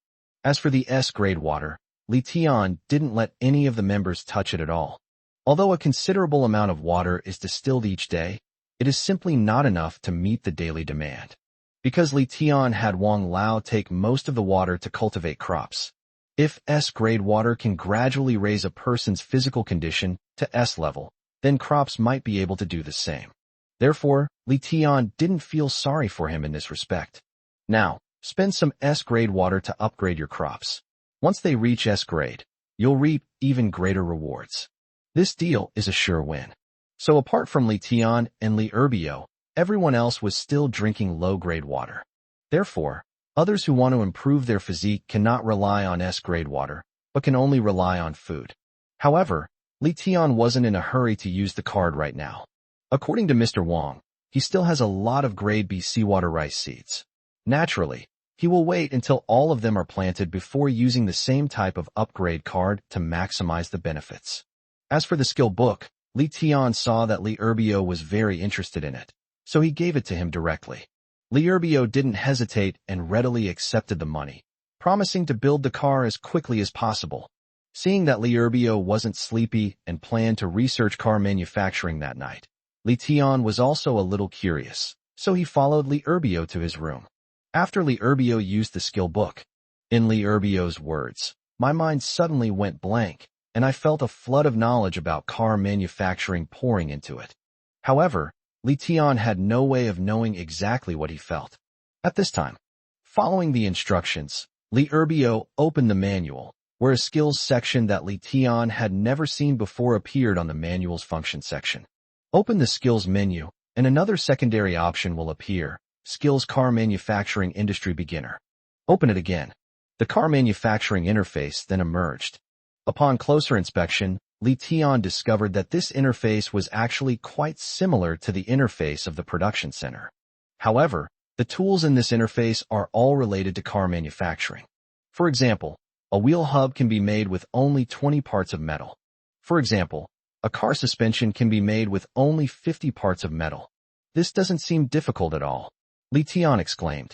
As for the S-grade water, Li Tian didn't let any of the members touch it at all. Although a considerable amount of water is distilled each day, it is simply not enough to meet the daily demand. Because Li Tian had Wang Lao take most of the water to cultivate crops. If S-grade water can gradually raise a person's physical condition to S level, then crops might be able to do the same. Therefore, Li Tian didn't feel sorry for him in this respect. Now, spend some S-grade water to upgrade your crops. Once they reach S-grade, you'll reap even greater rewards. This deal is a sure win. So apart from Li Tian and Li Erbio, everyone else was still drinking low-grade water. Therefore, others who want to improve their physique cannot rely on S-grade water, but can only rely on food. However, Li Tian wasn't in a hurry to use the card right now. According to Mr. Wang, he still has a lot of grade B seawater rice seeds. Naturally, He will wait until all of them are planted before using the same type of upgrade card to maximize the benefits. As for the skill book, Li Tian saw that Li Erbio was very interested in it, so he gave it to him directly. Li Erbio didn't hesitate and readily accepted the money, promising to build the car as quickly as possible. Seeing that Li Erbio wasn't sleepy and planned to research car manufacturing that night, Li Tian was also a little curious, so he followed Li Erbio to his room. After Li Erbio used the skill book, in Li Erbio's words, my mind suddenly went blank, and I felt a flood of knowledge about car manufacturing pouring into it. However, Li Tian had no way of knowing exactly what he felt. At this time, following the instructions, Li Erbio opened the manual, where a skills section that Li Tian had never seen before appeared on the manual's function section. Open the skills menu, and another secondary option will appear, Skills Car Manufacturing Industry Beginner. Open it again. The car manufacturing interface then emerged. Upon closer inspection, Li Tian discovered that this interface was actually quite similar to the interface of the production center. However, the tools in this interface are all related to car manufacturing. For example, a wheel hub can be made with only 20 parts of metal. For example, a car suspension can be made with only 50 parts of metal. This doesn't seem difficult at all, Li Tian exclaimed.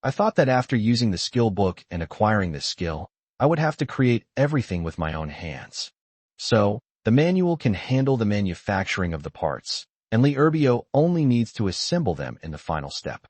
I thought that after using the skill book and acquiring this skill, I would have to create everything with my own hands. So, the manual can handle the manufacturing of the parts, and Li Erbio only needs to assemble them in the final step.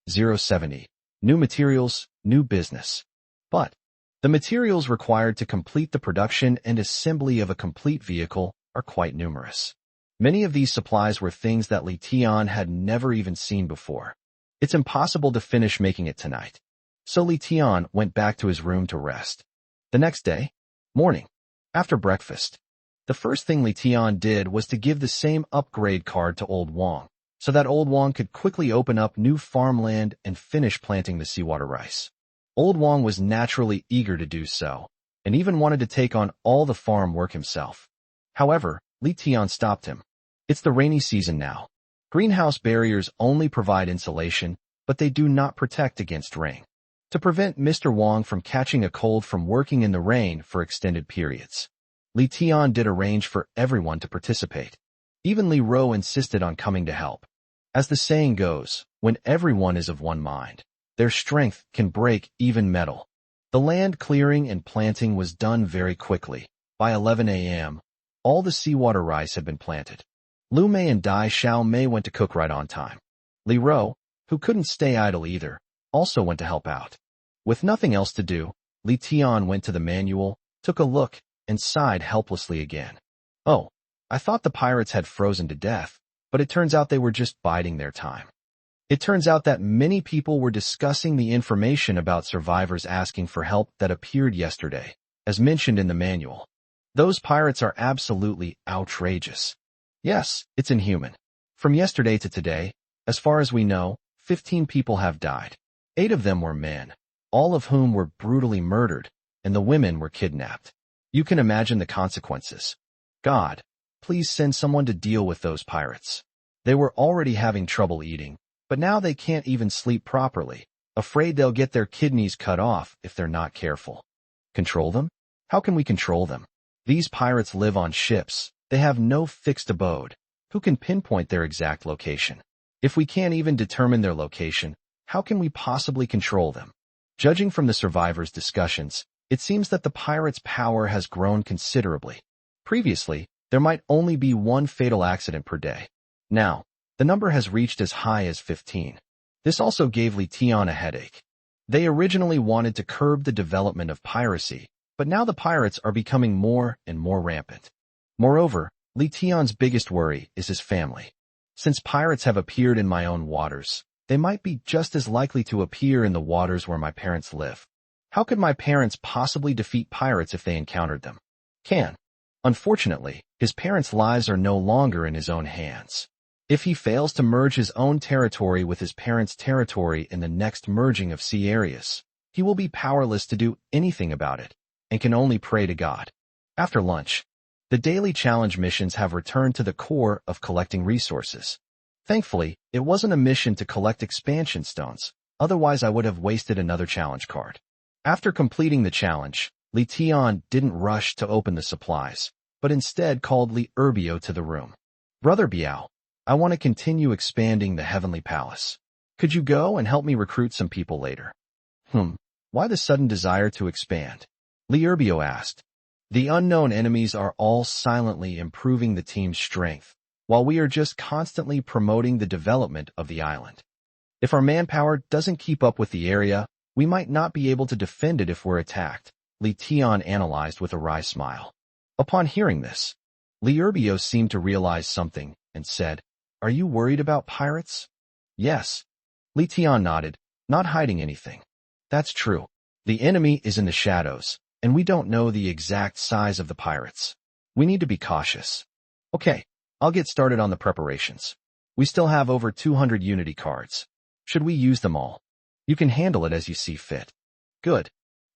070. New materials, new business. But, the materials required to complete the production and assembly of a complete vehicle are quite numerous. Many of these supplies were things that Li Tian had never even seen before. It's impossible to finish making it tonight. So Li Tian went back to his room to rest. The next day, morning, after breakfast, the first thing Li Tian did was to give the same upgrade card to Old Wang, so that Old Wang could quickly open up new farmland and finish planting the seawater rice. Old Wang was naturally eager to do so, and even wanted to take on all the farm work himself. However, Li Tian stopped him. It's the rainy season now. Greenhouse barriers only provide insulation, but they do not protect against rain. To prevent Mr. Wang from catching a cold from working in the rain for extended periods, Li Tian did arrange for everyone to participate. Even Li Ro insisted on coming to help. As the saying goes, when everyone is of one mind, their strength can break even metal. The land clearing and planting was done very quickly. By 11 a.m., all the seawater rice had been planted. Lu Mei and Dai Xiao Mei went to cook right on time. Li Ro, who couldn't stay idle either, also went to help out. With nothing else to do, Li Tian went to the manual, took a look, and sighed helplessly again. Oh, I thought the pirates had frozen to death, but it turns out they were just biding their time. It turns out that many people were discussing the information about survivors asking for help that appeared yesterday, as mentioned in the manual. Those pirates are absolutely outrageous. Yes, it's inhuman. From yesterday to today, as far as we know, 15 people have died. 8 of them were men, all of whom were brutally murdered, and the women were kidnapped. You can imagine the consequences. God, please send someone to deal with those pirates. They were already having trouble eating, but now they can't even sleep properly, afraid they'll get their kidneys cut off if they're not careful. Control them? How can we control them? These pirates live on ships. They have no fixed abode. Who can pinpoint their exact location? If we can't even determine their location, how can we possibly control them? Judging from the survivors' discussions, it seems that the pirates' power has grown considerably. Previously, there might only be 1 fatal accident per day. Now, the number has reached as high as 15. This also gave Li Tian a headache. They originally wanted to curb the development of piracy, but now the pirates are becoming more and more rampant. Moreover, Li Tian's biggest worry is his family. Since pirates have appeared in my own waters, they might be just as likely to appear in the waters where my parents live. How could my parents possibly defeat pirates if they encountered them? Unfortunately, his parents' lives are no longer in his own hands. If he fails to merge his own territory with his parents' territory in the next merging of sea areas, he will be powerless to do anything about it, and can only pray to God. After lunch, the daily challenge missions have returned to the core of collecting resources. Thankfully, it wasn't a mission to collect expansion stones, otherwise I would have wasted another challenge card. After completing the challenge, Li Tian didn't rush to open the supplies, but instead called Li Erbio to the room. Brother Biao, I want to continue expanding the Heavenly Palace. Could you go and help me recruit some people later? Why the sudden desire to expand? Li Erbio asked. The unknown enemies are all silently improving the team's strength, while we are just constantly promoting the development of the island. If our manpower doesn't keep up with the area, we might not be able to defend it if we're attacked, Li Tian analyzed with a wry smile. Upon hearing this, Li Erbio seemed to realize something and said, Are you worried about pirates? Yes. Li Tian nodded, not hiding anything. That's true. The enemy is in the shadows, and we don't know the exact size of the pirates. We need to be cautious. Okay, I'll get started on the preparations. We still have over 200 Unity cards. Should we use them all? You can handle it as you see fit. Good.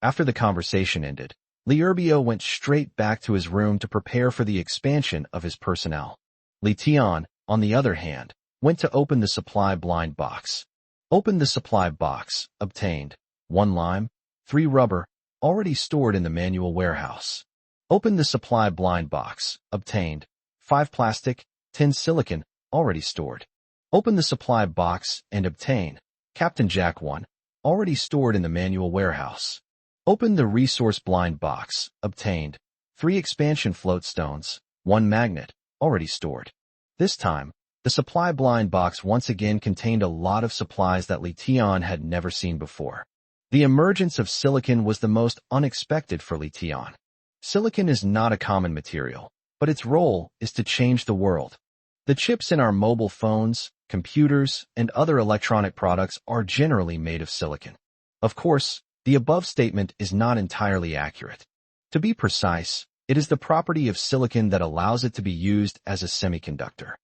After the conversation ended, Li Erbio went straight back to his room to prepare for the expansion of his personnel. Li Tian, on the other hand, went to open the supply blind box. Opened the supply box, obtained 1 lime, 3 rubber, already stored in the manual warehouse. Opened the supply blind box, obtained 5 plastic, 10 silicon, already stored. Opened the supply box and obtained Captain Jack 1, already stored in the manual warehouse. Opened the resource blind box, obtained 3 expansion float stones, 1 magnet, already stored. This time, the supply blind box once again contained a lot of supplies that Li Tian had never seen before. The emergence of silicon was the most unexpected for Li Tian. Silicon is not a common material, but its role is to change the world. The chips in our mobile phones, computers, and other electronic products are generally made of silicon. Of course, the above statement is not entirely accurate. To be precise, it is the property of silicon that allows it to be used as a semiconductor.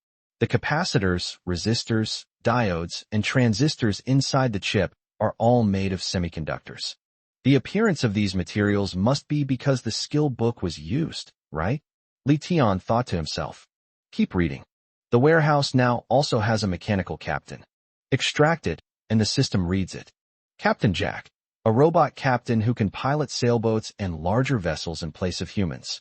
The capacitors, resistors, diodes, and transistors inside the chip are all made of semiconductors. The appearance of these materials must be because the skill book was used, right? Li Tian thought to himself. Keep reading. The warehouse now also has a mechanical captain. Extract it, and the system reads it. Captain Jack, a robot captain who can pilot sailboats and larger vessels in place of humans.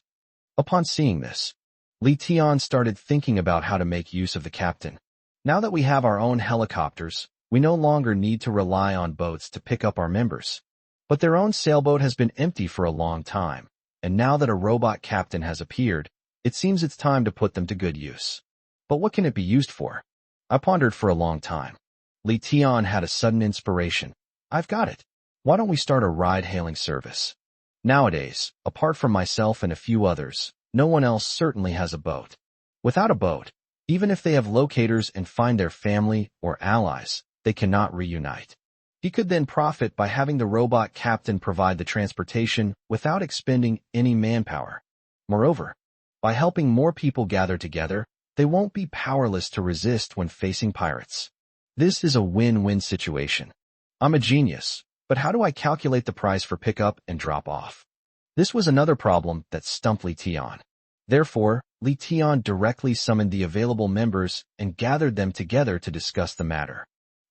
Upon seeing this, Li Tian started thinking about how to make use of the captain. Now that we have our own helicopters, we no longer need to rely on boats to pick up our members. But their own sailboat has been empty for a long time, and now that a robot captain has appeared, it seems it's time to put them to good use. But what can it be used for? I pondered for a long time. Li Tian had a sudden inspiration. I've got it. Why don't we start a ride-hailing service? Nowadays, apart from myself and a few others, no one else certainly has a boat. Without a boat, even if they have locators and find their family or allies, they cannot reunite. He could then profit by having the robot captain provide the transportation without expending any manpower. Moreover, by helping more people gather together, they won't be powerless to resist when facing pirates. This is a win-win situation. I'm a genius, but how do I calculate the price for pickup and drop-off? This was another problem that stumped Li Tian. Therefore, Li Tian directly summoned the available members and gathered them together to discuss the matter.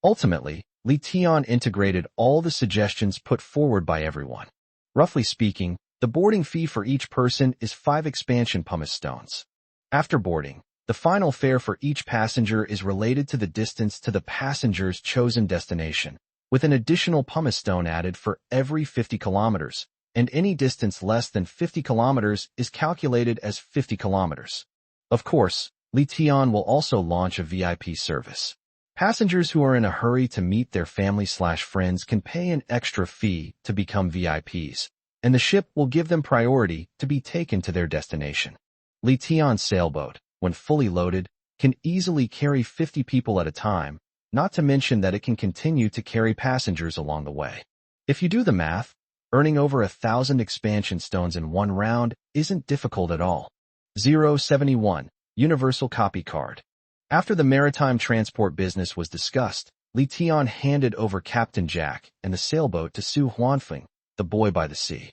Ultimately, Li Tian integrated all the suggestions put forward by everyone. Roughly speaking, the boarding fee for each person is 5 expansion pumice stones. After boarding, the final fare for each passenger is related to the distance to the passenger's chosen destination, with an additional pumice stone added for every 50 kilometers, and any distance less than 50 kilometers is calculated as 50 kilometers. Of course, Li Tian will also launch a VIP service. Passengers who are in a hurry to meet their family/friends can pay an extra fee to become VIPs, and the ship will give them priority to be taken to their destination. Li Tian's sailboat, when fully loaded, can easily carry 50 people at a time, not to mention that it can continue to carry passengers along the way. If you do the math, earning over 1,000 expansion stones in one round isn't difficult at all. 071. Universal Copy Card. After the maritime transport business was discussed, Li Tian handed over Captain Jack and the sailboat to Su Huanfeng, the boy by the sea.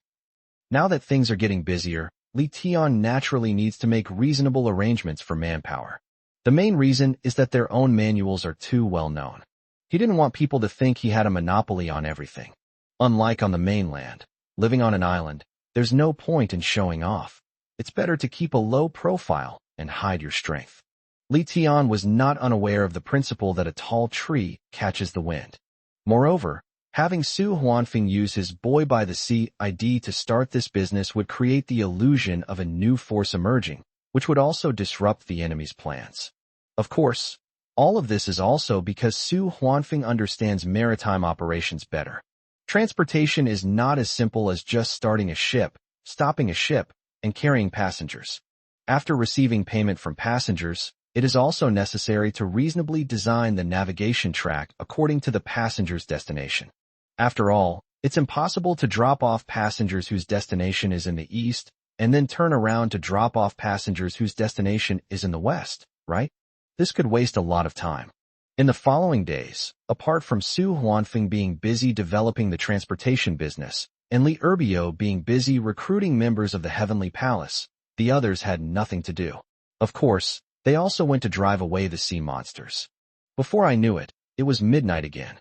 Now that things are getting busier, Li Tian naturally needs to make reasonable arrangements for manpower. The main reason is that their own manuals are too well known. He didn't want people to think he had a monopoly on everything. Unlike on the mainland, living on an island, there's no point in showing off. It's better to keep a low profile and hide your strength. Li Tian was not unaware of the principle that a tall tree catches the wind. Moreover, having Su Huanfeng use his Boy by the Sea ID to start this business would create the illusion of a new force emerging, which would also disrupt the enemy's plans. Of course, all of this is also because Su Huanfeng understands maritime operations better. Transportation is not as simple as just starting a ship, stopping a ship, and carrying passengers. After receiving payment from passengers, it is also necessary to reasonably design the navigation track according to the passenger's destination. After all, it's impossible to drop off passengers whose destination is in the east and then turn around to drop off passengers whose destination is in the west, right? This could waste a lot of time. In the following days, apart from Su Huanfeng being busy developing the transportation business and Li Erbiao being busy recruiting members of the Heavenly Palace, the others had nothing to do. Of course, they also went to drive away the sea monsters. Before I knew it, it was midnight again.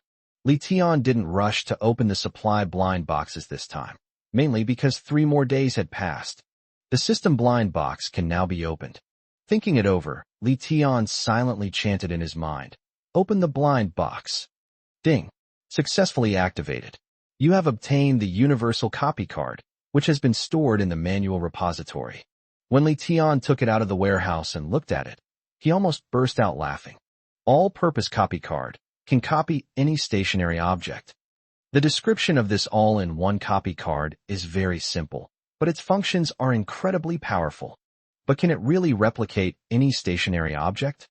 Li Tian didn't rush to open the supply blind boxes this time, mainly because 3 more days had passed. The system blind box can now be opened. Thinking it over, Li Tian silently chanted in his mind, "Open the blind box." Ding. Successfully activated. You have obtained the universal copy card, which has been stored in the manual repository. When Li Tian took it out of the warehouse and looked at it, he almost burst out laughing. All-purpose copy card can copy any stationary object. The description of this all-in-one copy card is very simple, but its functions are incredibly powerful. But can it really replicate any stationary object?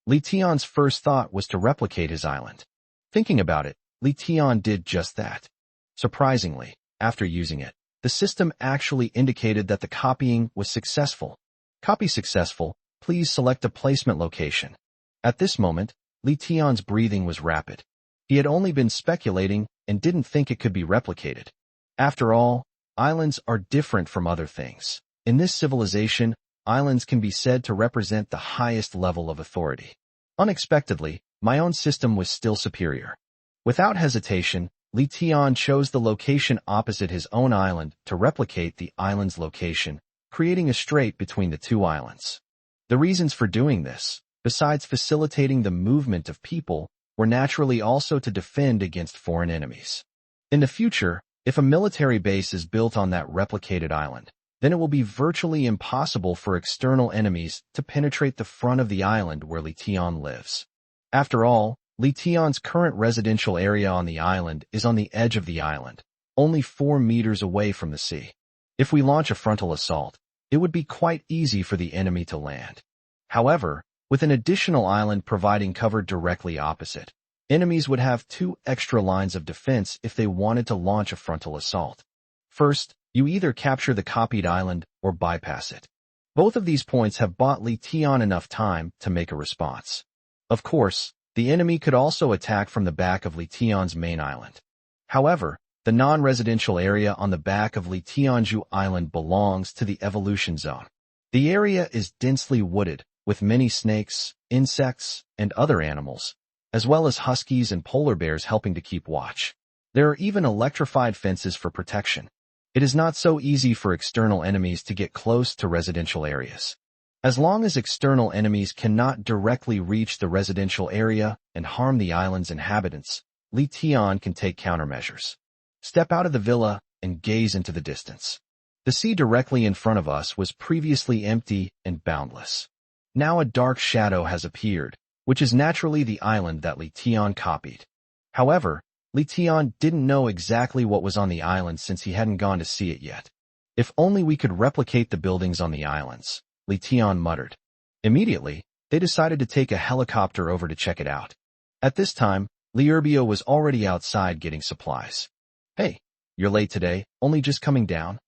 Li Tian's first thought was to replicate his island. Thinking about it, Li Tian did just that. Surprisingly, after using it, the system actually indicated that the copying was successful. Copy successful, please select a placement location. At this moment, Li Tian's breathing was rapid. He had only been speculating and didn't think it could be replicated. After all, islands are different from other things. In this civilization, islands can be said to represent the highest level of authority. Unexpectedly, my own system was still superior. Without hesitation, Li Tian chose the location opposite his own island to replicate the island's location, creating a strait between the 2 islands. The reasons for doing this, besides facilitating the movement of people, were naturally also to defend against foreign enemies. In the future, if a military base is built on that replicated island, then it will be virtually impossible for external enemies to penetrate the front of the island where Li Tian lives. After all, Li Tian's current residential area on the island is on the edge of the island, only 4 meters away from the sea. If we launch a frontal assault, it would be quite easy for the enemy to land. However, with an additional island providing cover directly opposite, enemies would have 2 extra lines of defense if they wanted to launch a frontal assault. First, you either capture the copied island or bypass it. Both of these points have bought Li Tian enough time to make a response. Of course, the enemy could also attack from the back of Li Tian's main island. However, the non-residential area on the back of Li Tianju Island belongs to the evolution zone. The area is densely wooded, with many snakes, insects, and other animals, as well as huskies and polar bears helping to keep watch. There are even electrified fences for protection. It is not so easy for external enemies to get close to residential areas. As long as external enemies cannot directly reach the residential area and harm the island's inhabitants, Li Tian can take countermeasures. Step out of the villa and gaze into the distance. The sea directly in front of us was previously empty and boundless. Now a dark shadow has appeared, which is naturally the island that Li Tian copied. However, Li Tian didn't know exactly what was on the island since he hadn't gone to see it yet. If only we could replicate the buildings on the islands, Li Tian muttered. Immediately, they decided to take a helicopter over to check it out. At this time, Li Erbiao was already outside getting supplies. "Hey, you're late today, only just coming down?"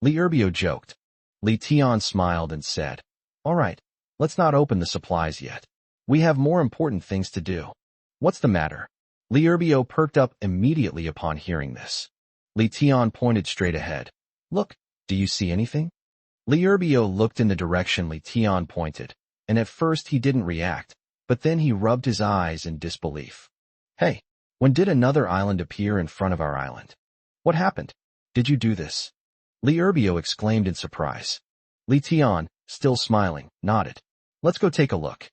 Li Erbiao joked. Li Tian smiled and said, "All right, let's not open the supplies yet. We have more important things to do." "What's the matter?" Li Erbiao perked up immediately upon hearing this. Li Tian pointed straight ahead. "Look, do you see anything?" Li Erbiao looked in the direction Li Tian pointed, and at first he didn't react, but then he rubbed his eyes in disbelief. Hey, when did another island appear in front of our island? What happened? Did you do this? Li Urbio exclaimed in surprise. Li Tian, still smiling, nodded. Let's go take a look.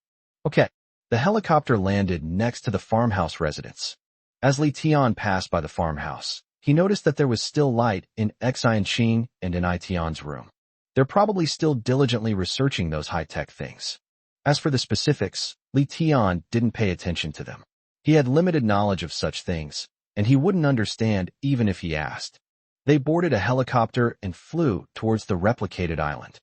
Okay. The helicopter landed next to the farmhouse residence. As Li Tian passed by the farmhouse, he noticed that there was still light in Xian Qing and in Itian's room. They're probably still diligently researching those high-tech things. As for the specifics, Li Tian didn't pay attention to them. He had limited knowledge of such things, and he wouldn't understand even if he asked. They boarded a helicopter and flew towards the replicated island.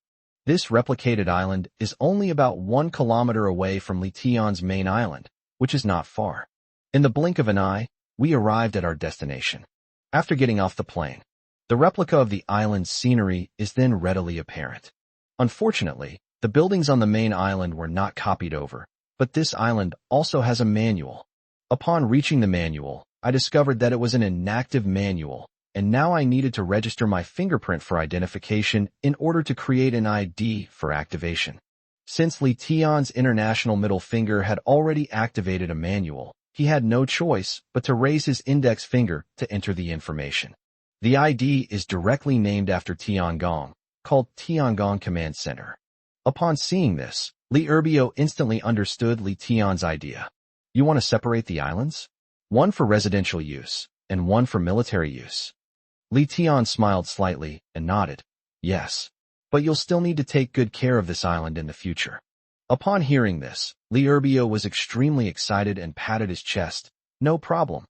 This replicated island is only about 1 kilometer away from Li Tian's main island, which is not far. In the blink of an eye, we arrived at our destination. After getting off the plane, the replica of the island's scenery is then readily apparent. Unfortunately, the buildings on the main island were not copied over, but this island also has a manual. Upon reaching the manual, I discovered that it was an inactive manual, and now I needed to register my fingerprint for identification in order to create an ID for activation. Since Li Tian's international middle finger had already activated a manual, he had no choice but to raise his index finger to enter the information. The ID is directly named after Tiangong, called Tiangong Command Center. Upon seeing this, Li Urbio instantly understood Li Tian's idea. You want to separate the islands? One for residential use, and one for military use. Li Tian smiled slightly and nodded. Yes. But you'll still need to take good care of this island in the future. Upon hearing this, Li Urbio was extremely excited and patted his chest. No problem.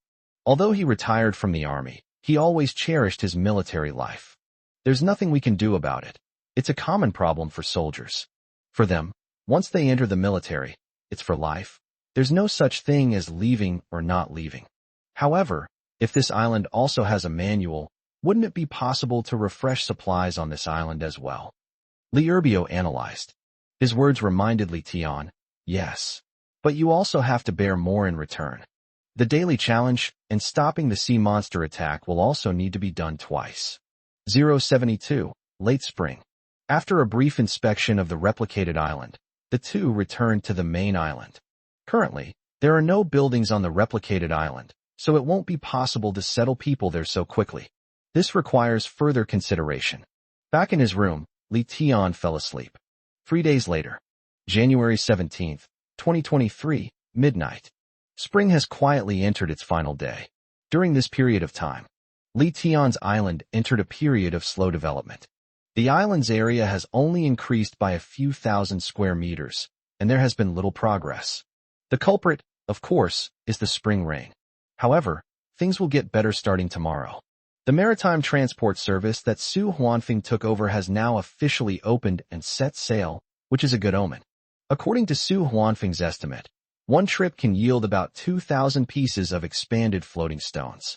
Although he retired from the army, he always cherished his military life. There's nothing we can do about it. It's a common problem for soldiers. For them, once they enter the military, it's for life. There's no such thing as leaving or not leaving. However, if this island also has a manual, wouldn't it be possible to refresh supplies on this island as well? Li Urbio analyzed. His words reminded Li Tian, yes. But you also have to bear more in return. The daily challenge and stopping the sea monster attack will also need to be done twice. 072, late spring. After a brief inspection of the replicated island, the two returned to the main island. Currently, there are no buildings on the replicated island, so it won't be possible to settle people there so quickly. This requires further consideration. Back in his room, Li Tian fell asleep. 3 days later, January 17th, 2023, midnight. Spring has quietly entered its final day. During this period of time, Li Tian's island entered a period of slow development. The island's area has only increased by a few thousand square meters, and there has been little progress. The culprit, of course, is the spring rain. However, things will get better starting tomorrow. The maritime transport service that Su Huanfeng took over has now officially opened and set sail, which is a good omen. According to Su Huanfeng's estimate, one trip can yield about 2,000 pieces of expanded floating stones.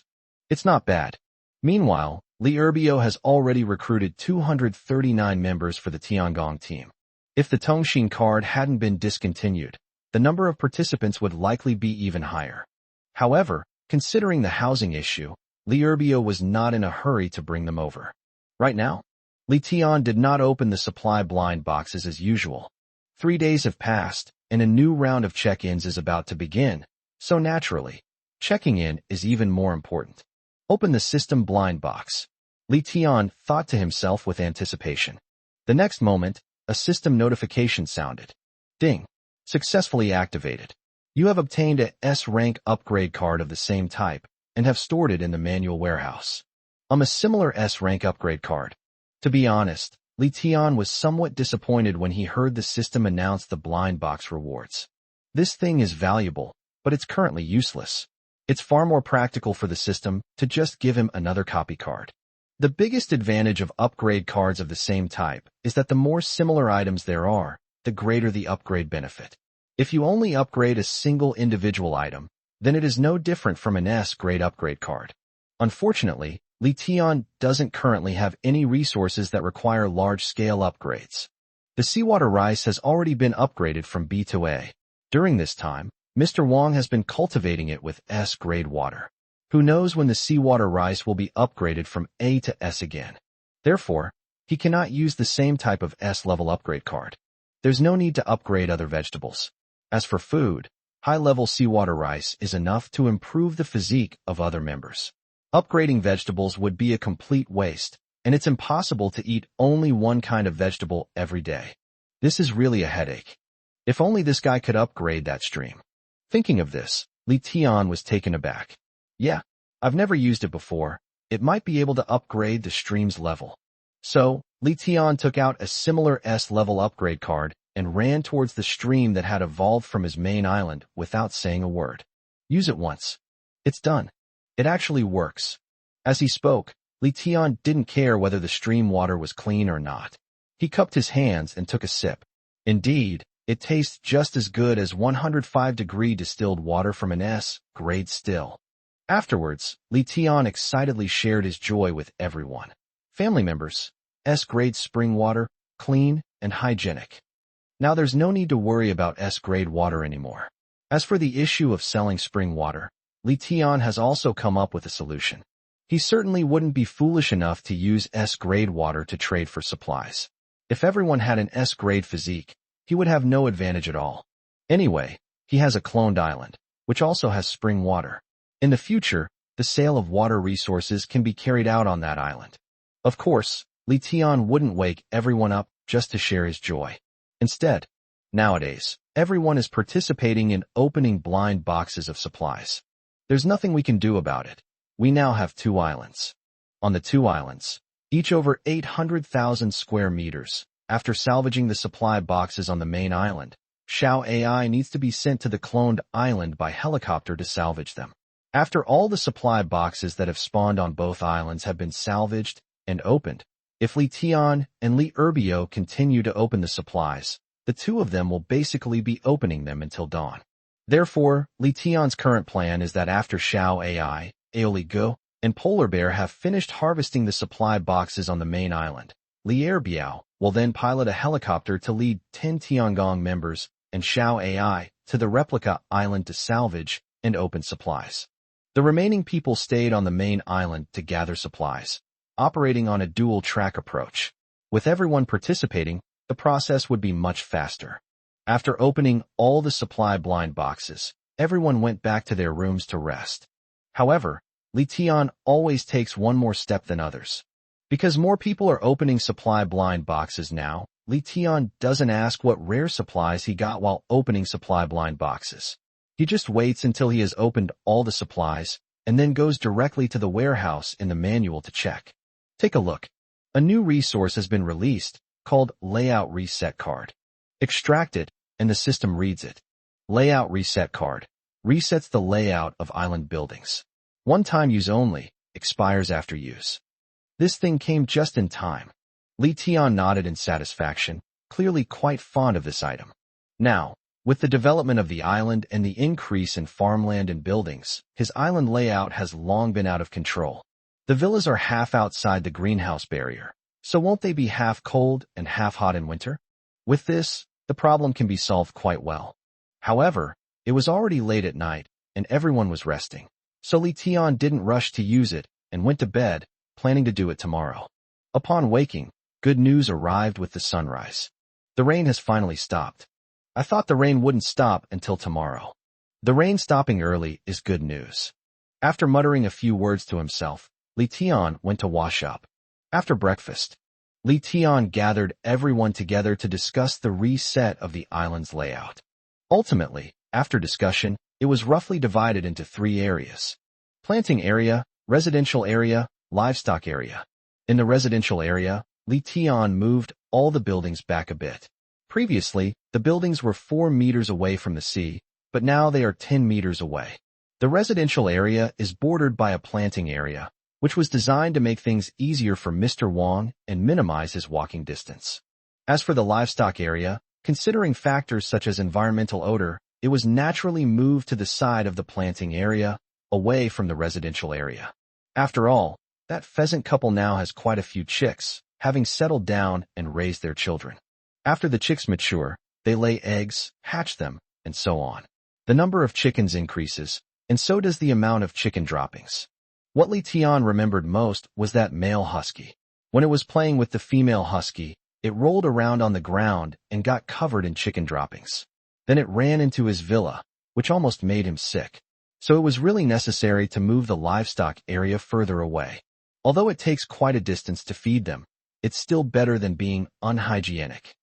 It's not bad. Meanwhile, Li Urbio has already recruited 239 members for the Tiangong team. If the Tongxin card hadn't been discontinued, the number of participants would likely be even higher. However, considering the housing issue, Li Urbio was not in a hurry to bring them over. Right now, Li Tian did not open the supply blind boxes as usual. 3 days have passed, and a new round of check-ins is about to begin, so naturally, checking in is even more important. Open the system blind box. Li Tian thought to himself with anticipation. The next moment, a system notification sounded. Ding. Successfully activated. You have obtained a S-rank upgrade card of the same type, and have stored it in the manual warehouse. A similar S-rank upgrade card. To be honest, Li Tian was somewhat disappointed when he heard the system announce the blind box rewards. This thing is valuable, but it's currently useless. It's far more practical for the system to just give him another copy card. The biggest advantage of upgrade cards of the same type is that the more similar items there are, the greater the upgrade benefit. If you only upgrade a single individual item, then it is no different from an S-grade upgrade card. Unfortunately, Li Tian doesn't currently have any resources that require large-scale upgrades. The seawater rice has already been upgraded from B to A. During this time, Mr. Wang has been cultivating it with S-grade water. Who knows when the seawater rice will be upgraded from A to S again. Therefore, he cannot use the same type of S-level upgrade card. There's no need to upgrade other vegetables. As for food, high-level seawater rice is enough to improve the physique of other members. Upgrading vegetables would be a complete waste, and it's impossible to eat only one kind of vegetable every day. This is really a headache. If only this guy could upgrade that stream. Thinking of this, Li Tian was taken aback. Yeah, I've never used it before. It might be able to upgrade the stream's level. So, Li Tian took out a similar S-level upgrade card and ran towards the stream that had evolved from his main island without saying a word. Use it once. It's done. It actually works. As he spoke, Li Tian didn't care whether the stream water was clean or not. He cupped his hands and took a sip. Indeed, it tastes just as good as 105-degree distilled water from an S-grade still. Afterwards, Li Tian excitedly shared his joy with everyone. Family members, S-grade spring water, clean and hygienic. Now there's no need to worry about S-grade water anymore. As for the issue of selling spring water, Li Tian has also come up with a solution. He certainly wouldn't be foolish enough to use S-grade water to trade for supplies. If everyone had an S-grade physique, he would have no advantage at all. Anyway, he has a cloned island, which also has spring water. In the future, the sale of water resources can be carried out on that island. Of course, Li Tian wouldn't wake everyone up just to share his joy. Instead, nowadays, everyone is participating in opening blind boxes of supplies. There's nothing we can do about it. We now have 2 islands. On the 2 islands, each over 800,000 square meters, after salvaging the supply boxes on the main island, Xiao AI needs to be sent to the cloned island by helicopter to salvage them. After all the supply boxes that have spawned on both islands have been salvaged and opened, if Li Tian and Li Erbio continue to open the supplies, the 2 of them will basically be opening them until dawn. Therefore, Li Tian's current plan is that after Xiao AI, Aoli Go, and Polar Bear have finished harvesting the supply boxes on the main island, Li Erbiao will then pilot a helicopter to lead 10 Tiangong members and Xiao AI to the replica island to salvage and open supplies. The remaining people stayed on the main island to gather supplies, operating on a dual-track approach. With everyone participating, the process would be much faster. After opening all the supply blind boxes, everyone went back to their rooms to rest. However, Li Tian always takes one more step than others. Because more people are opening supply blind boxes now, Li Tian doesn't ask what rare supplies he got while opening supply blind boxes. He just waits until he has opened all the supplies, and then goes directly to the warehouse in the manual to check. Take a look. A new resource has been released, called Layout Reset Card. Extract it, and the system reads it. Layout Reset Card resets the layout of island buildings. One-time use only, expires after use. This thing came just in time. Li Tian nodded in satisfaction, clearly quite fond of this item. Now, with the development of the island and the increase in farmland and buildings, his island layout has long been out of control. The villas are half outside the greenhouse barrier, so won't they be half cold and half hot in winter? With this, the problem can be solved quite well. However, it was already late at night, and everyone was resting, so Li Tian didn't rush to use it and went to bed, planning to do it tomorrow. Upon waking, good news arrived with the sunrise. The rain has finally stopped. I thought the rain wouldn't stop until tomorrow. The rain stopping early is good news. After muttering a few words to himself, Li Tian went to wash up. After breakfast, Li Tian gathered everyone together to discuss the reset of the island's layout. Ultimately, after discussion, it was roughly divided into 3 areas: planting area, residential area, livestock area. In the residential area, Li Tian moved all the buildings back a bit. Previously, the buildings were 4 meters away from the sea, but now they are 10 meters away. The residential area is bordered by a planting area, which was designed to make things easier for Mr. Wang and minimize his walking distance. As for the livestock area, considering factors such as environmental odor, it was naturally moved to the side of the planting area, away from the residential area. After all, that pheasant couple now has quite a few chicks, having settled down and raised their children. After the chicks mature, they lay eggs, hatch them, and so on. The number of chickens increases, and so does the amount of chicken droppings. What Li Tian remembered most was that male husky. When it was playing with the female husky, it rolled around on the ground and got covered in chicken droppings. Then it ran into his villa, which almost made him sick. So it was really necessary to move the livestock area further away. Although it takes quite a distance to feed them, it's still better than being unhygienic.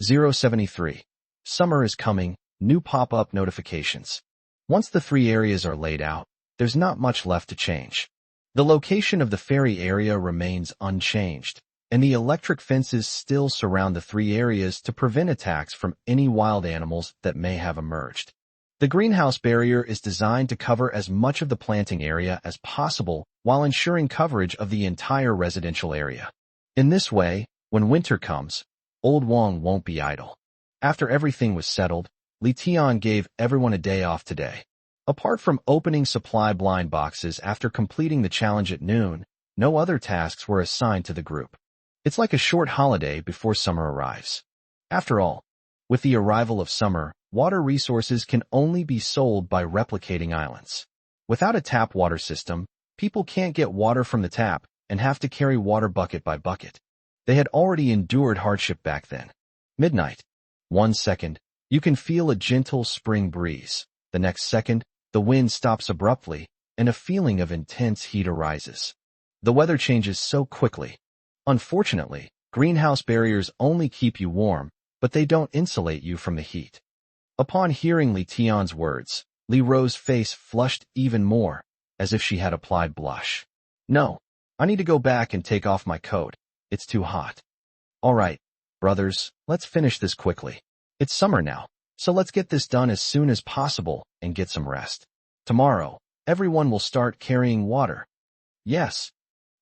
073. Summer is coming, new pop-up notifications. Once the 3 areas are laid out, there's not much left to change. The location of the ferry area remains unchanged, and the electric fences still surround the 3 areas to prevent attacks from any wild animals that may have emerged. The greenhouse barrier is designed to cover as much of the planting area as possible while ensuring coverage of the entire residential area. In this way, when winter comes, Old Wong won't be idle. After everything was settled, Li Tian gave everyone a day off today. Apart from opening supply blind boxes after completing the challenge at noon, no other tasks were assigned to the group. It's like a short holiday before summer arrives. After all, with the arrival of summer, water resources can only be sold by replicating islands. Without a tap water system, people can't get water from the tap and have to carry water bucket by bucket. They had already endured hardship back then. Midnight. 1 second, you can feel a gentle spring breeze. The next second, the wind stops abruptly, and a feeling of intense heat arises. The weather changes so quickly. Unfortunately, greenhouse barriers only keep you warm, but they don't insulate you from the heat. Upon hearing Li Tian's words, Li Ro's face flushed even more, as if she had applied blush. No, I need to go back and take off my coat. It's too hot. All right, brothers, let's finish this quickly. It's summer now, so let's get this done as soon as possible and get some rest. Tomorrow, everyone will start carrying water. Yes.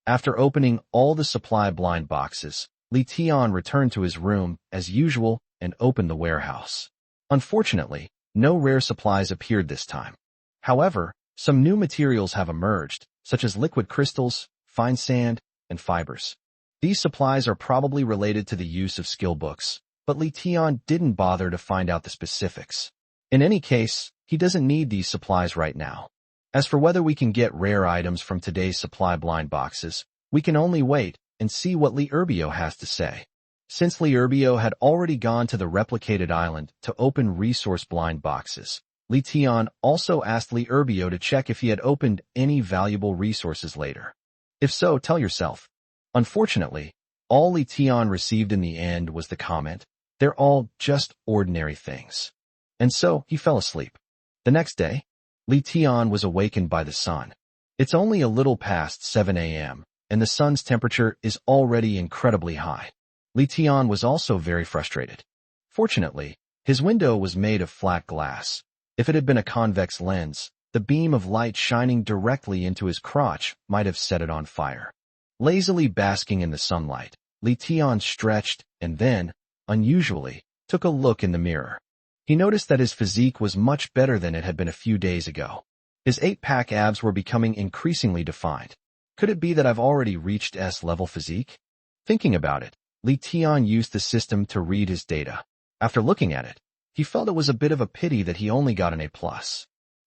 After opening all the supply blind boxes, Li Tian returned to his room as usual and opened the warehouse. Unfortunately, no rare supplies appeared this time. However, some new materials have emerged, such as liquid crystals, fine sand, and fibers. These supplies are probably related to the use of skill books, but Li Tian didn't bother to find out the specifics. In any case, he doesn't need these supplies right now. As for whether we can get rare items from today's supply blind boxes, we can only wait and see what Li Urbio has to say. Since Li Urbio had already gone to the replicated island to open resource blind boxes, Li Tian also asked Li Urbio to check if he had opened any valuable resources later. If so, tell yourself. Unfortunately, all Li Tian received in the end was the comment, "They're all just ordinary things." And so he fell asleep. The next day, Li Tian was awakened by the sun. It's only a little past 7 a.m., and the sun's temperature is already incredibly high. Li Tian was also very frustrated. Fortunately, his window was made of flat glass. If it had been a convex lens, the beam of light shining directly into his crotch might have set it on fire. Lazily basking in the sunlight, Li Tian stretched and then, unusually, took a look in the mirror. He noticed that his physique was much better than it had been a few days ago. His 8-pack abs were becoming increasingly defined. Could it be that I've already reached S-level physique? Thinking about it, Li Tian used the system to read his data. After looking at it, he felt it was a bit of a pity that he only got an A+.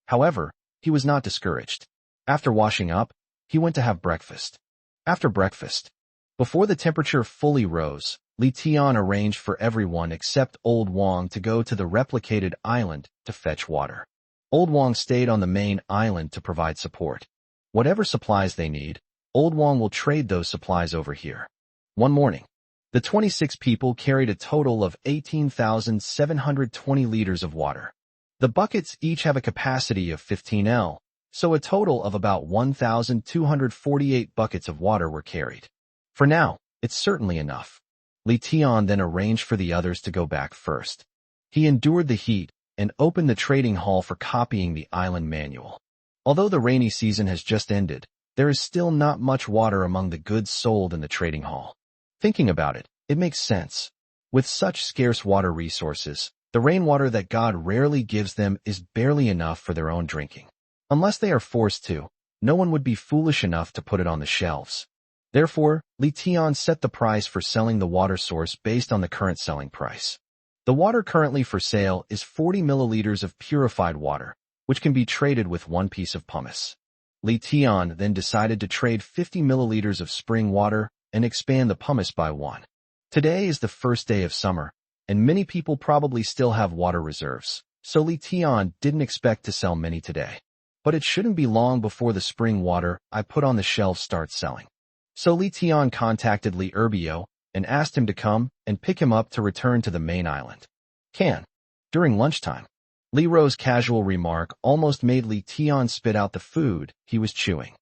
However, he was not discouraged. After washing up, he went to have breakfast. After breakfast, before the temperature fully rose, Li Tian arranged for everyone except Old Wong to go to the replicated island to fetch water. Old Wong stayed on the main island to provide support. Whatever supplies they need, Old Wong will trade those supplies over here. One morning, the 26 people carried a total of 18,720 liters of water. The buckets each have a capacity of 15 L, so a total of about 1,248 buckets of water were carried. For now, it's certainly enough. Li Tian then arranged for the others to go back first. He endured the heat and opened the trading hall for copying the island manual. Although the rainy season has just ended, there is still not much water among the goods sold in the trading hall. Thinking about it, it makes sense. With such scarce water resources, the rainwater that God rarely gives them is barely enough for their own drinking. Unless they are forced to, no one would be foolish enough to put it on the shelves. Therefore, Li Tian set the price for selling the water source based on the current selling price. The water currently for sale is 40 milliliters of purified water, which can be traded with 1 piece of pumice. Li Tian then decided to trade 50 milliliters of spring water and expand the pumice by 1. Today is the first day of summer, and many people probably still have water reserves, so Li Tian didn't expect to sell many today. But it shouldn't be long before the spring water I put on the shelf starts selling. So Li Tian contacted Li Erbio and asked him to come and pick him up to return to the main island. During lunchtime, Li Ro's casual remark almost made Li Tian spit out the food he was chewing.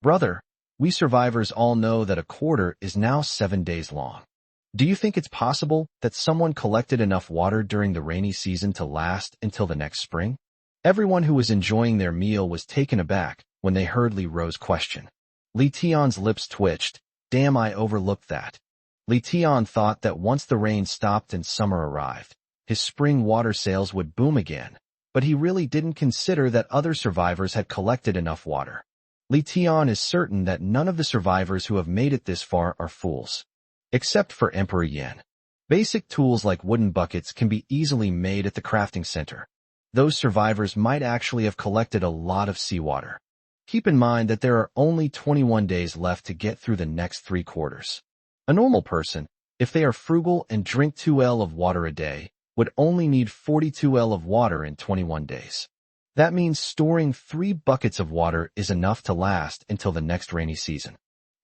Brother, we survivors all know that a quarter is now 7 days long. Do you think it's possible that someone collected enough water during the rainy season to last until the next spring? Everyone who was enjoying their meal was taken aback when they heard Li Ro's question. Li Tian's lips twitched. Damn, I overlooked that. Li Tian thought that once the rain stopped and summer arrived, his spring water sales would boom again, but he really didn't consider that other survivors had collected enough water. Li Tian is certain that none of the survivors who have made it this far are fools. Except for Emperor Yan. Basic tools like wooden buckets can be easily made at the crafting center. Those survivors might actually have collected a lot of seawater. Keep in mind that there are only 21 days left to get through the next 3 quarters. A normal person, if they are frugal and drink 2 L of water a day, would only need 42 L of water in 21 days. That means storing 3 buckets of water is enough to last until the next rainy season.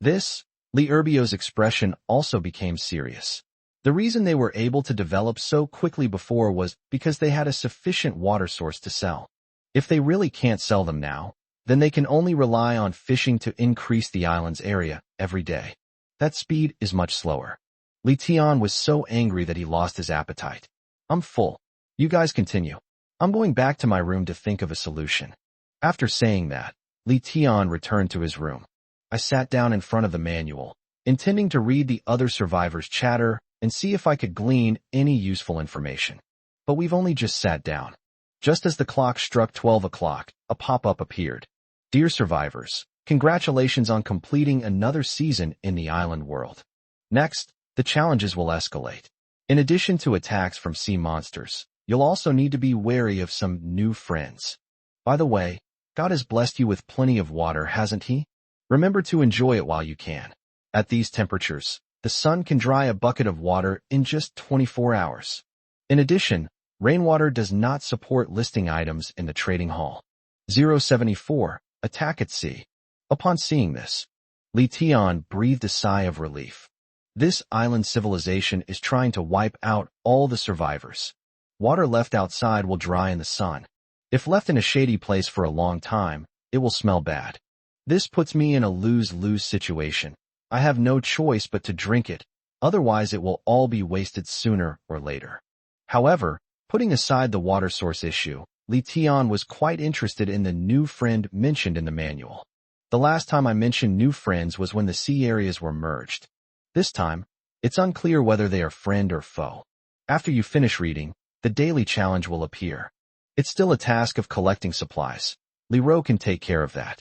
This, Li Erbio's expression also became serious. The reason they were able to develop so quickly before was because they had a sufficient water source to sell. If they really can't sell them now, then they can only rely on fishing to increase the island's area every day. That speed is much slower. Li Tian was so angry that he lost his appetite. I'm full. You guys continue. I'm going back to my room to think of a solution. After saying that, Li Tian returned to his room. I sat down in front of the manual, intending to read the other survivors' chatter and see if I could glean any useful information. But we've only just sat down. Just as the clock struck 12 o'clock, a pop-up appeared. Dear survivors, congratulations on completing another season in the island world. Next, the challenges will escalate. In addition to attacks from sea monsters, you'll also need to be wary of some new friends. By the way, God has blessed you with plenty of water, hasn't he? Remember to enjoy it while you can. At these temperatures, the sun can dry a bucket of water in just 24 hours. In addition, rainwater does not support listing items in the trading hall. 074, Attack at Sea. Upon seeing this, Li Tian breathed a sigh of relief. This island civilization is trying to wipe out all the survivors. Water left outside will dry in the sun. If left in a shady place for a long time, it will smell bad. This puts me in a lose-lose situation. I have no choice but to drink it, otherwise it will all be wasted sooner or later. However, putting aside the water source issue, Li Tian was quite interested in the new friend mentioned in the manual. The last time I mentioned new friends was when the sea areas were merged. This time, it's unclear whether they are friend or foe. After you finish reading, the daily challenge will appear. It's still a task of collecting supplies. Li Ro can take care of that.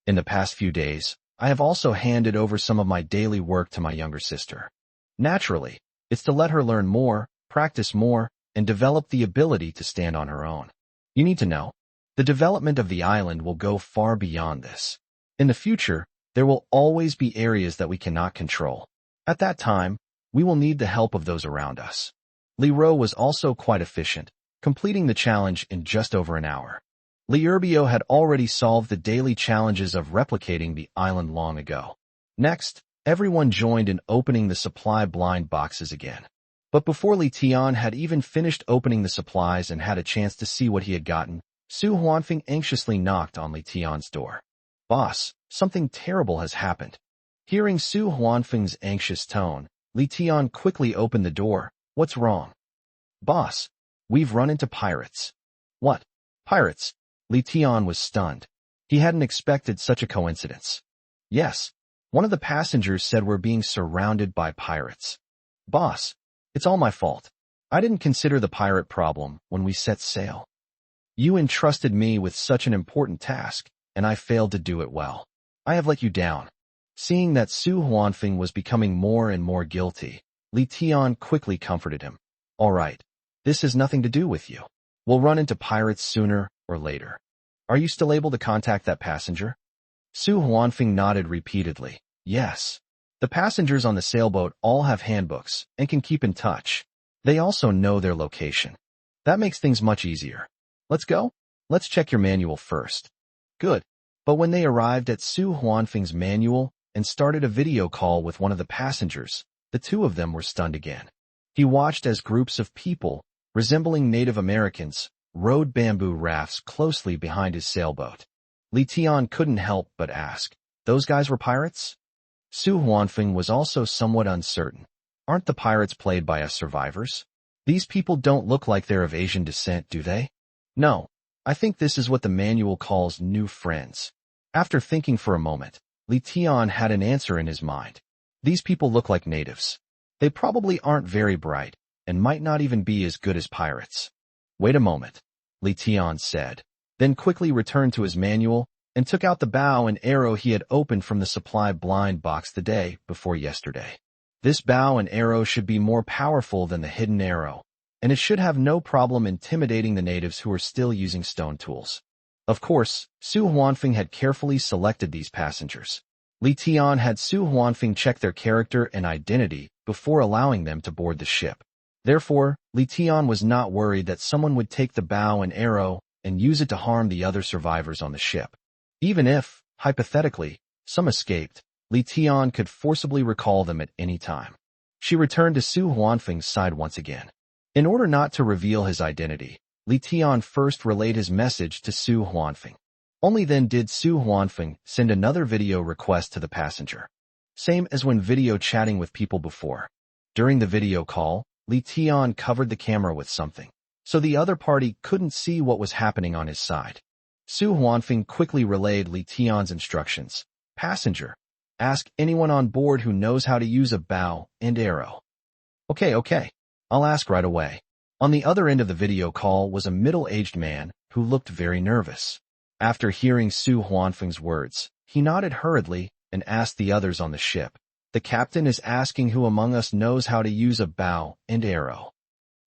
In the past few days, I have also handed over some of my daily work to my younger sister. Naturally, it's to let her learn more, practice more, and develop the ability to stand on her own. You need to know, the development of the island will go far beyond this. In the future, there will always be areas that we cannot control. At that time, we will need the help of those around us. Li Ro was also quite efficient, completing the challenge in just over an hour. Li Erbio had already solved the daily challenges of replicating the island long ago. Next, everyone joined in opening the supply blind boxes again. But before Li Tian had even finished opening the supplies and had a chance to see what he had gotten, Su Huanfeng anxiously knocked on Li Tian's door. Boss, something terrible has happened. Hearing Su Huanfeng's anxious tone, Li Tian quickly opened the door. What's wrong? Boss, we've run into pirates. What? Pirates? Li Tian was stunned. He hadn't expected such a coincidence. Yes, one of the passengers said we're being surrounded by pirates. Boss, it's all my fault. I didn't consider the pirate problem when we set sail. You entrusted me with such an important task, and I failed to do it well. I have let you down. Seeing that Su Huanfeng was becoming more and more guilty, Li Tian quickly comforted him. All right, this has nothing to do with you. We'll run into pirates sooner or later. Are you still able to contact that passenger? Su Huanfeng nodded repeatedly. Yes. The passengers on the sailboat all have handbooks and can keep in touch. They also know their location. That makes things much easier. Let's go? Let's check your manual first. Good. But when they arrived at Su Huanfeng's manual and started a video call with one of the passengers, the two of them were stunned again. He watched as groups of people, resembling Native Americans, rode bamboo rafts closely behind his sailboat. Li Tian couldn't help but ask, "Those guys were pirates?" Su Huanfeng was also somewhat uncertain. Aren't the pirates played by us survivors? These people don't look like they're of Asian descent, do they? No. I think this is what the manual calls new friends. After thinking for a moment, Li Tian had an answer in his mind. These people look like natives. They probably aren't very bright, and might not even be as good as pirates. Wait a moment, Li Tian said, then quickly returned to his manual and took out the bow and arrow he had opened from the supply blind box the day before yesterday. This bow and arrow should be more powerful than the hidden arrow, and it should have no problem intimidating the natives who are still using stone tools. Of course, Su Huanfeng had carefully selected these passengers. Li Tian had Su Huanfeng check their character and identity before allowing them to board the ship. Therefore, Li Tian was not worried that someone would take the bow and arrow and use it to harm the other survivors on the ship. Even if, hypothetically, some escaped, Li Tian could forcibly recall them at any time. She returned to Su Huanfeng's side once again. In order not to reveal his identity, Li Tian first relayed his message to Su Huanfeng. Only then did Su Huanfeng send another video request to the passenger. Same as when video chatting with people before. During the video call, Li Tian covered the camera with something, so the other party couldn't see what was happening on his side. Su Huanfeng quickly relayed Li Tian's instructions. Passenger, ask anyone on board who knows how to use a bow and arrow. Okay. I'll ask right away. On the other end of the video call was a middle-aged man who looked very nervous. After hearing Su Huanfeng's words, he nodded hurriedly and asked the others on the ship, "The captain is asking who among us knows how to use a bow and arrow."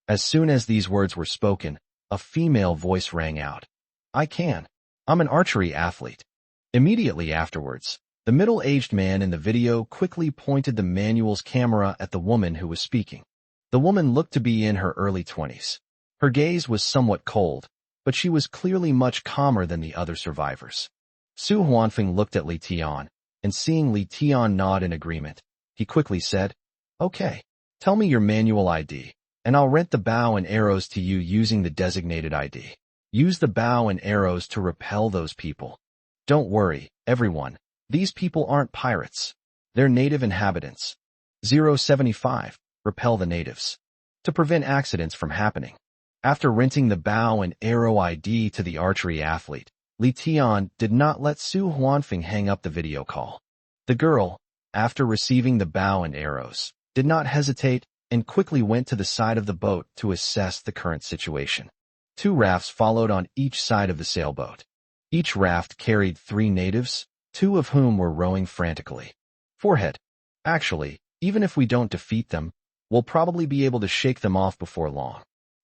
As soon as these words were spoken, a female voice rang out. "I can. I'm an archery athlete." Immediately afterwards, the middle-aged man in the video quickly pointed the manual's camera at the woman who was speaking. The woman looked to be in her early 20s. Her gaze was somewhat cold, but she was clearly much calmer than the other survivors. Su Huanfeng looked at Li Tian, and seeing Li Tian nod in agreement, he quickly said, "Okay, tell me your manual ID, and I'll rent the bow and arrows to you using the designated ID. Use the bow and arrows to repel those people. Don't worry, everyone, these people aren't pirates. They're native inhabitants. 075. Repel the natives. To prevent accidents from happening." After renting the bow and arrow ID to the archery athlete, Li Tian did not let Su Huanfeng hang up the video call. The girl, after receiving the bow and arrows, did not hesitate and quickly went to the side of the boat to assess the current situation. 2 rafts followed on each side of the sailboat. Each raft carried 3 natives, 2 of whom were rowing frantically. Forehead. Actually, even if we don't defeat them, we'll probably be able to shake them off before long.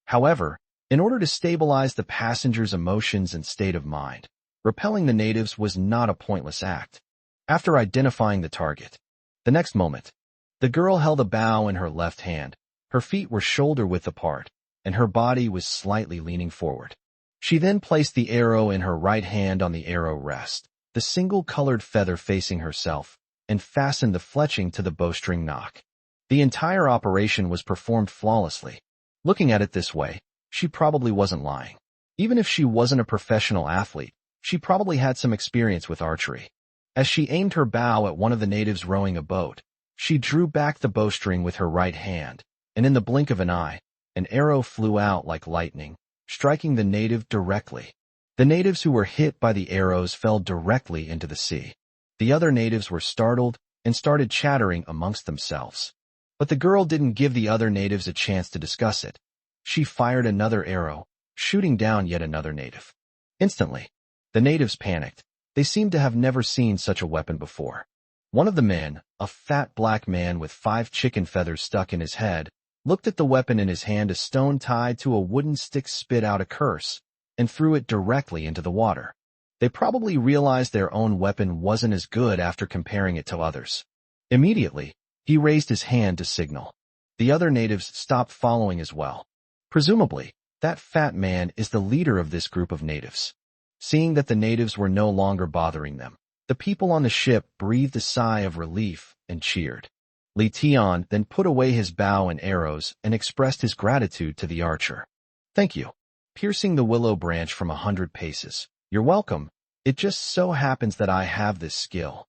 However, in order to stabilize the passengers' emotions and state of mind, repelling the natives was not a pointless act. After identifying the target, the next moment, the girl held a bow in her left hand, her feet were shoulder-width apart, and her body was slightly leaning forward. She then placed the arrow in her right hand on the arrow rest, the single-colored feather facing herself, and fastened the fletching to the bowstring nock. The entire operation was performed flawlessly. Looking at it this way, she probably wasn't lying. Even if she wasn't a professional athlete, she probably had some experience with archery. As she aimed her bow at one of the natives rowing a boat, she drew back the bowstring with her right hand, and in the blink of an eye, an arrow flew out like lightning, striking the native directly. The natives who were hit by the arrows fell directly into the sea. The other natives were startled and started chattering amongst themselves. But the girl didn't give the other natives a chance to discuss it. She fired another arrow, shooting down yet another native. Instantly, the natives panicked. They seemed to have never seen such a weapon before. One of the men, a fat black man with 5 chicken feathers stuck in his head, looked at the weapon in his hand, a stone tied to a wooden stick, spit out a curse, and threw it directly into the water. They probably realized their own weapon wasn't as good after comparing it to others. Immediately, he raised his hand to signal. The other natives stopped following as well. Presumably, That fat man is the leader of this group of natives. Seeing that the natives were no longer bothering them, the people on the ship breathed a sigh of relief and cheered. Li Tian then put away his bow and arrows and expressed his gratitude to the archer. "Thank you. Piercing the willow branch from 100 paces. You're welcome. It just so happens that I have this skill."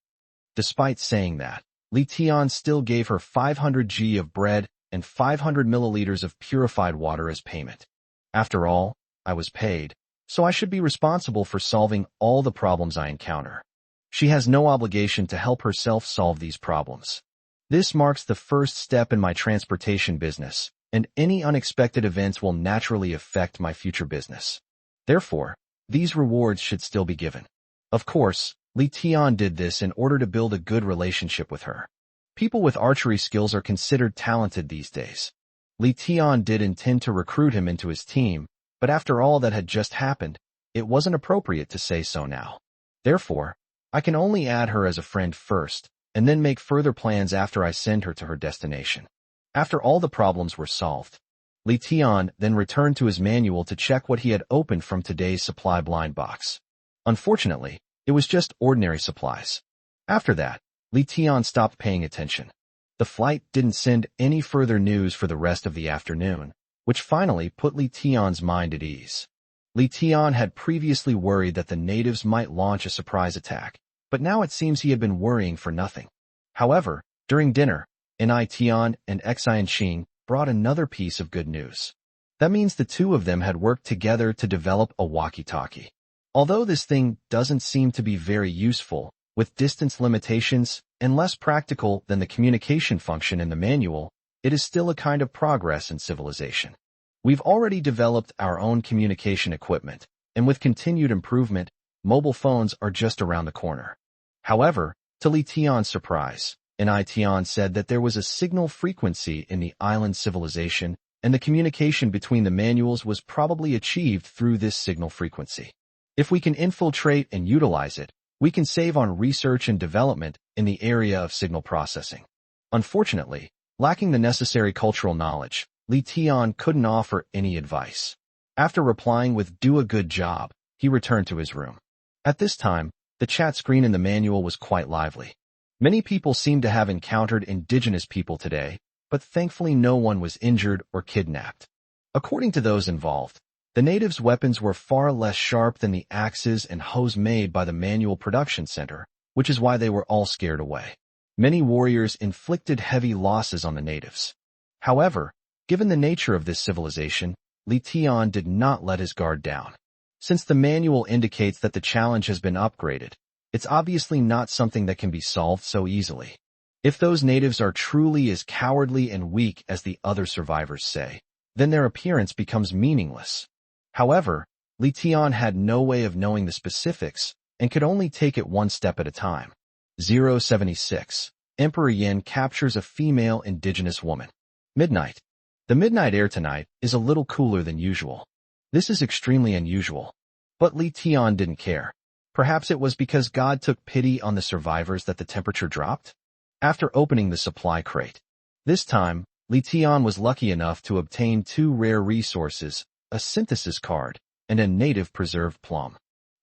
Despite saying that, Li Tian still gave her 500 g of bread and 500 milliliters of purified water as payment. After all, I was paid, so I should be responsible for solving all the problems I encounter. She has no obligation to help herself solve these problems. This marks the first step in my transportation business, and any unexpected events will naturally affect my future business. Therefore, these rewards should still be given. Of course, Li Tian did this in order to build a good relationship with her. People with archery skills are considered talented these days. Li Tian did intend to recruit him into his team, but after all that had just happened, it wasn't appropriate to say so now. Therefore, I can only add her as a friend first, and then make further plans after I send her to her destination. After all the problems were solved, Li Tian then returned to his manual to check what he had opened from today's supply blind box. Unfortunately, it was just ordinary supplies. After that, Li Tian stopped paying attention. The flight didn't send any further news for the rest of the afternoon, which finally put Li Tian's mind at ease. Li Tian had previously worried that the natives might launch a surprise attack, but now it seems he had been worrying for nothing. However, during dinner, Ni Tian and Xian Xing brought another piece of good news. That means the two of them had worked together to develop a walkie-talkie. Although this thing doesn't seem to be very useful, with distance limitations and less practical than the communication function in the manual, it is still a kind of progress in civilization. We've already developed our own communication equipment, and with continued improvement, mobile phones are just around the corner. However, to Li Tian's surprise, Ni Tian said that there was a signal frequency in the island civilization, and the communication between the manuals was probably achieved through this signal frequency. If we can infiltrate and utilize it, we can save on research and development in the area of signal processing. Unfortunately, lacking the necessary cultural knowledge, Li Tian couldn't offer any advice. After replying with "do a good job," he returned to his room. At this time, the chat screen in the manual was quite lively. Many people seemed to have encountered indigenous people today, but thankfully no one was injured or kidnapped. According to those involved, the natives' weapons were far less sharp than the axes and hoes made by the manual production center, which is why they were all scared away. Many warriors inflicted heavy losses on the natives. However, given the nature of this civilization, Li Tian did not let his guard down. Since the manual indicates that the challenge has been upgraded, it's obviously not something that can be solved so easily. If those natives are truly as cowardly and weak as the other survivors say, then their appearance becomes meaningless. However, Li Tian had no way of knowing the specifics and could only take it one step at a time. 076. Emperor Yin captures a female indigenous woman. Midnight. The midnight air tonight is a little cooler than usual. This is extremely unusual. But Li Tian didn't care. Perhaps it was because God took pity on the survivors that the temperature dropped? After opening the supply crate, this time, Li Tian was lucky enough to obtain two rare resources, a synthesis card and a native preserved plum.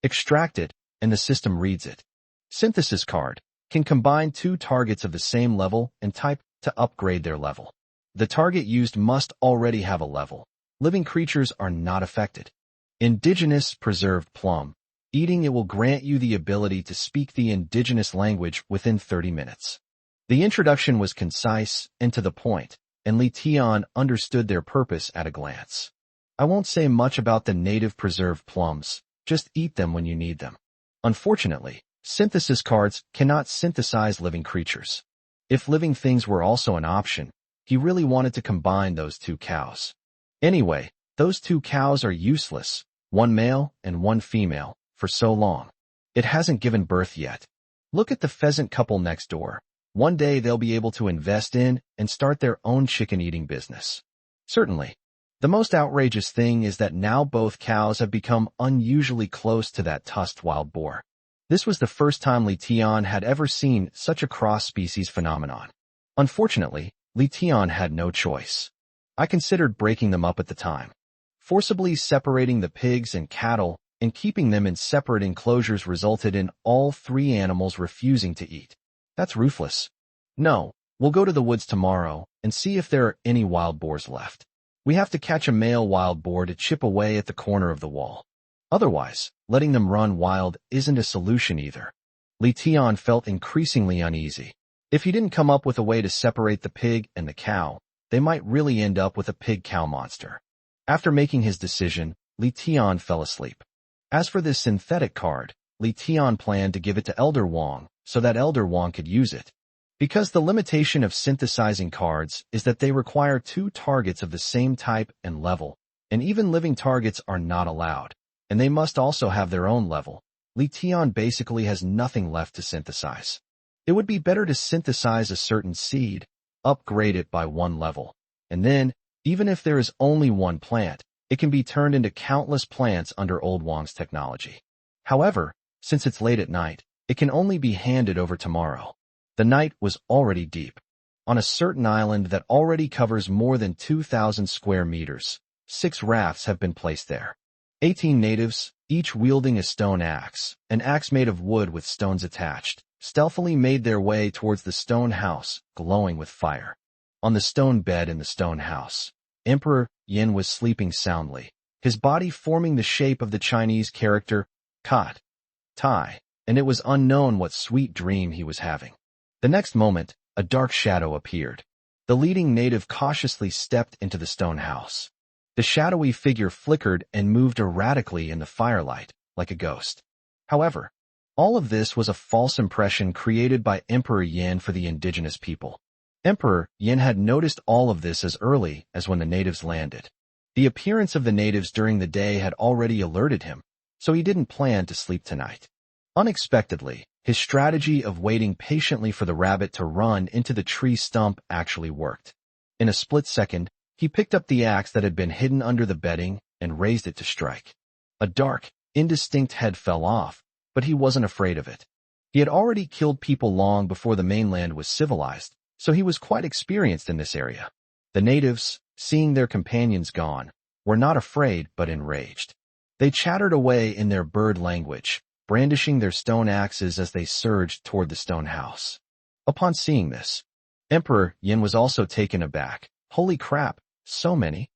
Extract it, and the system reads it. Synthesis card can combine two targets of the same level and type to upgrade their level. The target used must already have a level. Living creatures are not affected. Indigenous preserved plum. Eating it will grant you the ability to speak the indigenous language within 30 minutes. The introduction was concise and to the point, and Li Tian understood their purpose at a glance. I won't say much about the native preserved plums, just eat them when you need them. Unfortunately, synthesis cards cannot synthesize living creatures. If living things were also an option, he really wanted to combine those two cows. Anyway, those two cows are useless, one male and one female, for so long. It hasn't given birth yet. Look at the pheasant couple next door. One day they'll be able to invest in and start their own chicken-eating business. Certainly. The most outrageous thing is that now both cows have become unusually close to that tusked wild boar. This was the first time Li Tian had ever seen such a cross-species phenomenon. Unfortunately, Li Tian had no choice. I considered breaking them up at the time. Forcibly separating the pigs and cattle and keeping them in separate enclosures resulted in all three animals refusing to eat. That's ruthless. No, we'll go to the woods tomorrow and see if there are any wild boars left. We have to catch a male wild boar to chip away at the corner of the wall. Otherwise, letting them run wild isn't a solution either. Li Tian felt increasingly uneasy. If he didn't come up with a way to separate the pig and the cow, they might really end up with a pig-cow monster. After making his decision, Li Tian fell asleep. As for this synthetic card, Li Tian planned to give it to Elder Wang so that Elder Wang could use it. Because the limitation of synthesizing cards is that they require two targets of the same type and level, and even living targets are not allowed, and they must also have their own level. Li Tian basically has nothing left to synthesize. It would be better to synthesize a certain seed, upgrade it by one level, and then, even if there is only one plant, it can be turned into countless plants under Old Wang's technology. However, since it's late at night, it can only be handed over tomorrow. The night was already deep. On a certain island that already covers more than 2,000 square meters, 6 rafts have been placed there. 18 natives, each wielding a stone axe, an axe made of wood with stones attached, stealthily made their way towards the stone house, glowing with fire. On the stone bed in the stone house, Emperor Yin was sleeping soundly, his body forming the shape of the Chinese character Kat, Tai, and it was unknown what sweet dream he was having. The next moment, a dark shadow appeared. The leading native cautiously stepped into the stone house. The shadowy figure flickered and moved erratically in the firelight, like a ghost. However, all of this was a false impression created by Emperor Yin for the indigenous people. Emperor Yin had noticed all of this as early as when the natives landed. The appearance of the natives during the day had already alerted him, so he didn't plan to sleep tonight. Unexpectedly, his strategy of waiting patiently for the rabbit to run into the tree stump actually worked. In a split second, he picked up the axe that had been hidden under the bedding and raised it to strike. A dark, indistinct head fell off, but he wasn't afraid of it. He had already killed people long before the mainland was civilized, so he was quite experienced in this area. The natives, seeing their companions gone, were not afraid but enraged. They chattered away in their bird language, brandishing their stone axes as they surged toward the stone house. Upon seeing this, Emperor Yin was also taken aback. Holy crap, so many!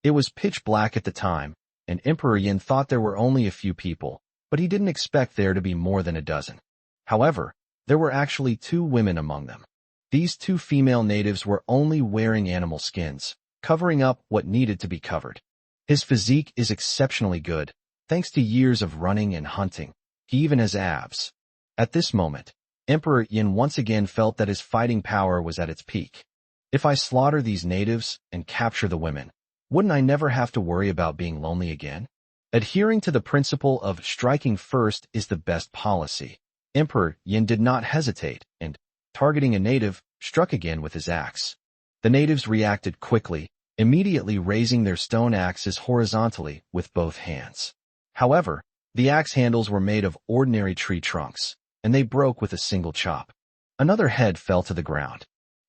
It was pitch black at the time, and Emperor Yin thought there were only a few people, but he didn't expect there to be more than a dozen. However, there were actually 2 women among them. These 2 female natives were only wearing animal skins, covering up what needed to be covered. His physique is exceptionally good, thanks to years of running and hunting. He even has abs. At this moment, Emperor Yin once again felt that his fighting power was at its peak. If I slaughter these natives and capture the women, wouldn't I never have to worry about being lonely again? Adhering to the principle of striking first is the best policy, Emperor Yin did not hesitate and, targeting a native, struck again with his axe. The natives reacted quickly, immediately raising their stone axes horizontally with both hands. However, the axe handles were made of ordinary tree trunks, and they broke with a single chop. Another head fell to the ground.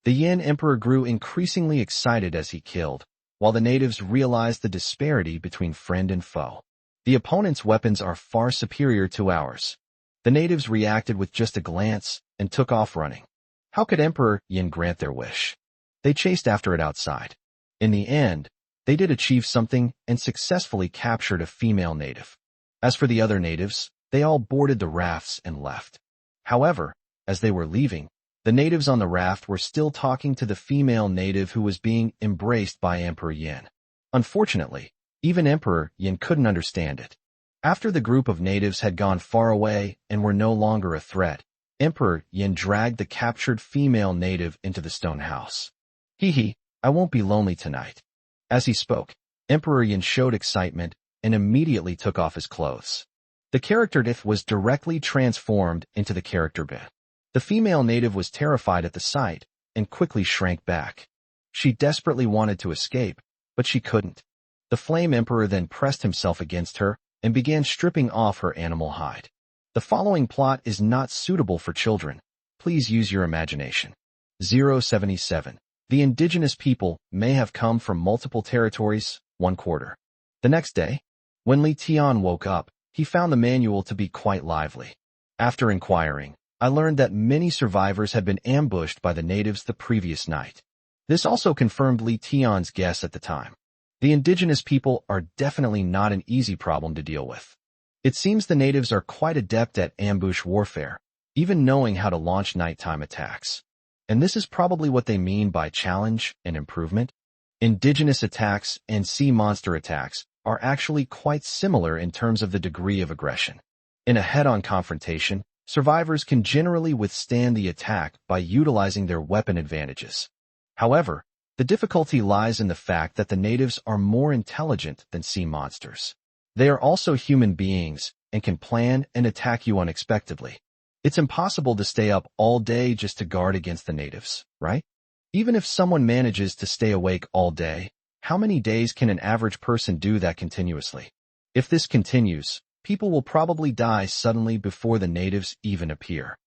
The Yin Emperor grew increasingly excited as he killed, while the natives realized the disparity between friend and foe. The opponent's weapons are far superior to ours. The natives reacted with just a glance and took off running. How could Emperor Yin grant their wish? They chased after it outside. In the end, they did achieve something and successfully captured a female native. As for the other natives, they all boarded the rafts and left. However, as they were leaving, the natives on the raft were still talking to the female native who was being embraced by Emperor Yin. Unfortunately, even Emperor Yin couldn't understand it. After the group of natives had gone far away and were no longer a threat, Emperor Yin dragged the captured female native into the stone house. Hee, I won't be lonely tonight. As he spoke, Emperor Yin showed excitement and immediately took off his clothes. The character Dith was directly transformed into the character Bit. The female native was terrified at the sight and quickly shrank back. She desperately wanted to escape, but she couldn't. The Flame Emperor then pressed himself against her and began stripping off her animal hide. The following plot is not suitable for children. Please use your imagination. 077. The indigenous people may have come from multiple territories, 1/4. The next day, when Li Tian woke up, he found the manual to be quite lively. After inquiring, I learned that many survivors had been ambushed by the natives the previous night. This also confirmed Li Tian's guess at the time. The indigenous people are definitely not an easy problem to deal with. It seems the natives are quite adept at ambush warfare, even knowing how to launch nighttime attacks. And this is probably what they mean by challenge and improvement. Indigenous attacks and sea monster attacks are actually quite similar in terms of the degree of aggression. In a head-on confrontation, survivors can generally withstand the attack by utilizing their weapon advantages. However, the difficulty lies in the fact that the natives are more intelligent than sea monsters. They are also human beings and can plan and attack you unexpectedly. It's impossible to stay up all day just to guard against the natives, right? Even if someone manages to stay awake all day, how many days can an average person do that continuously? If this continues, people will probably die suddenly before the natives even appear.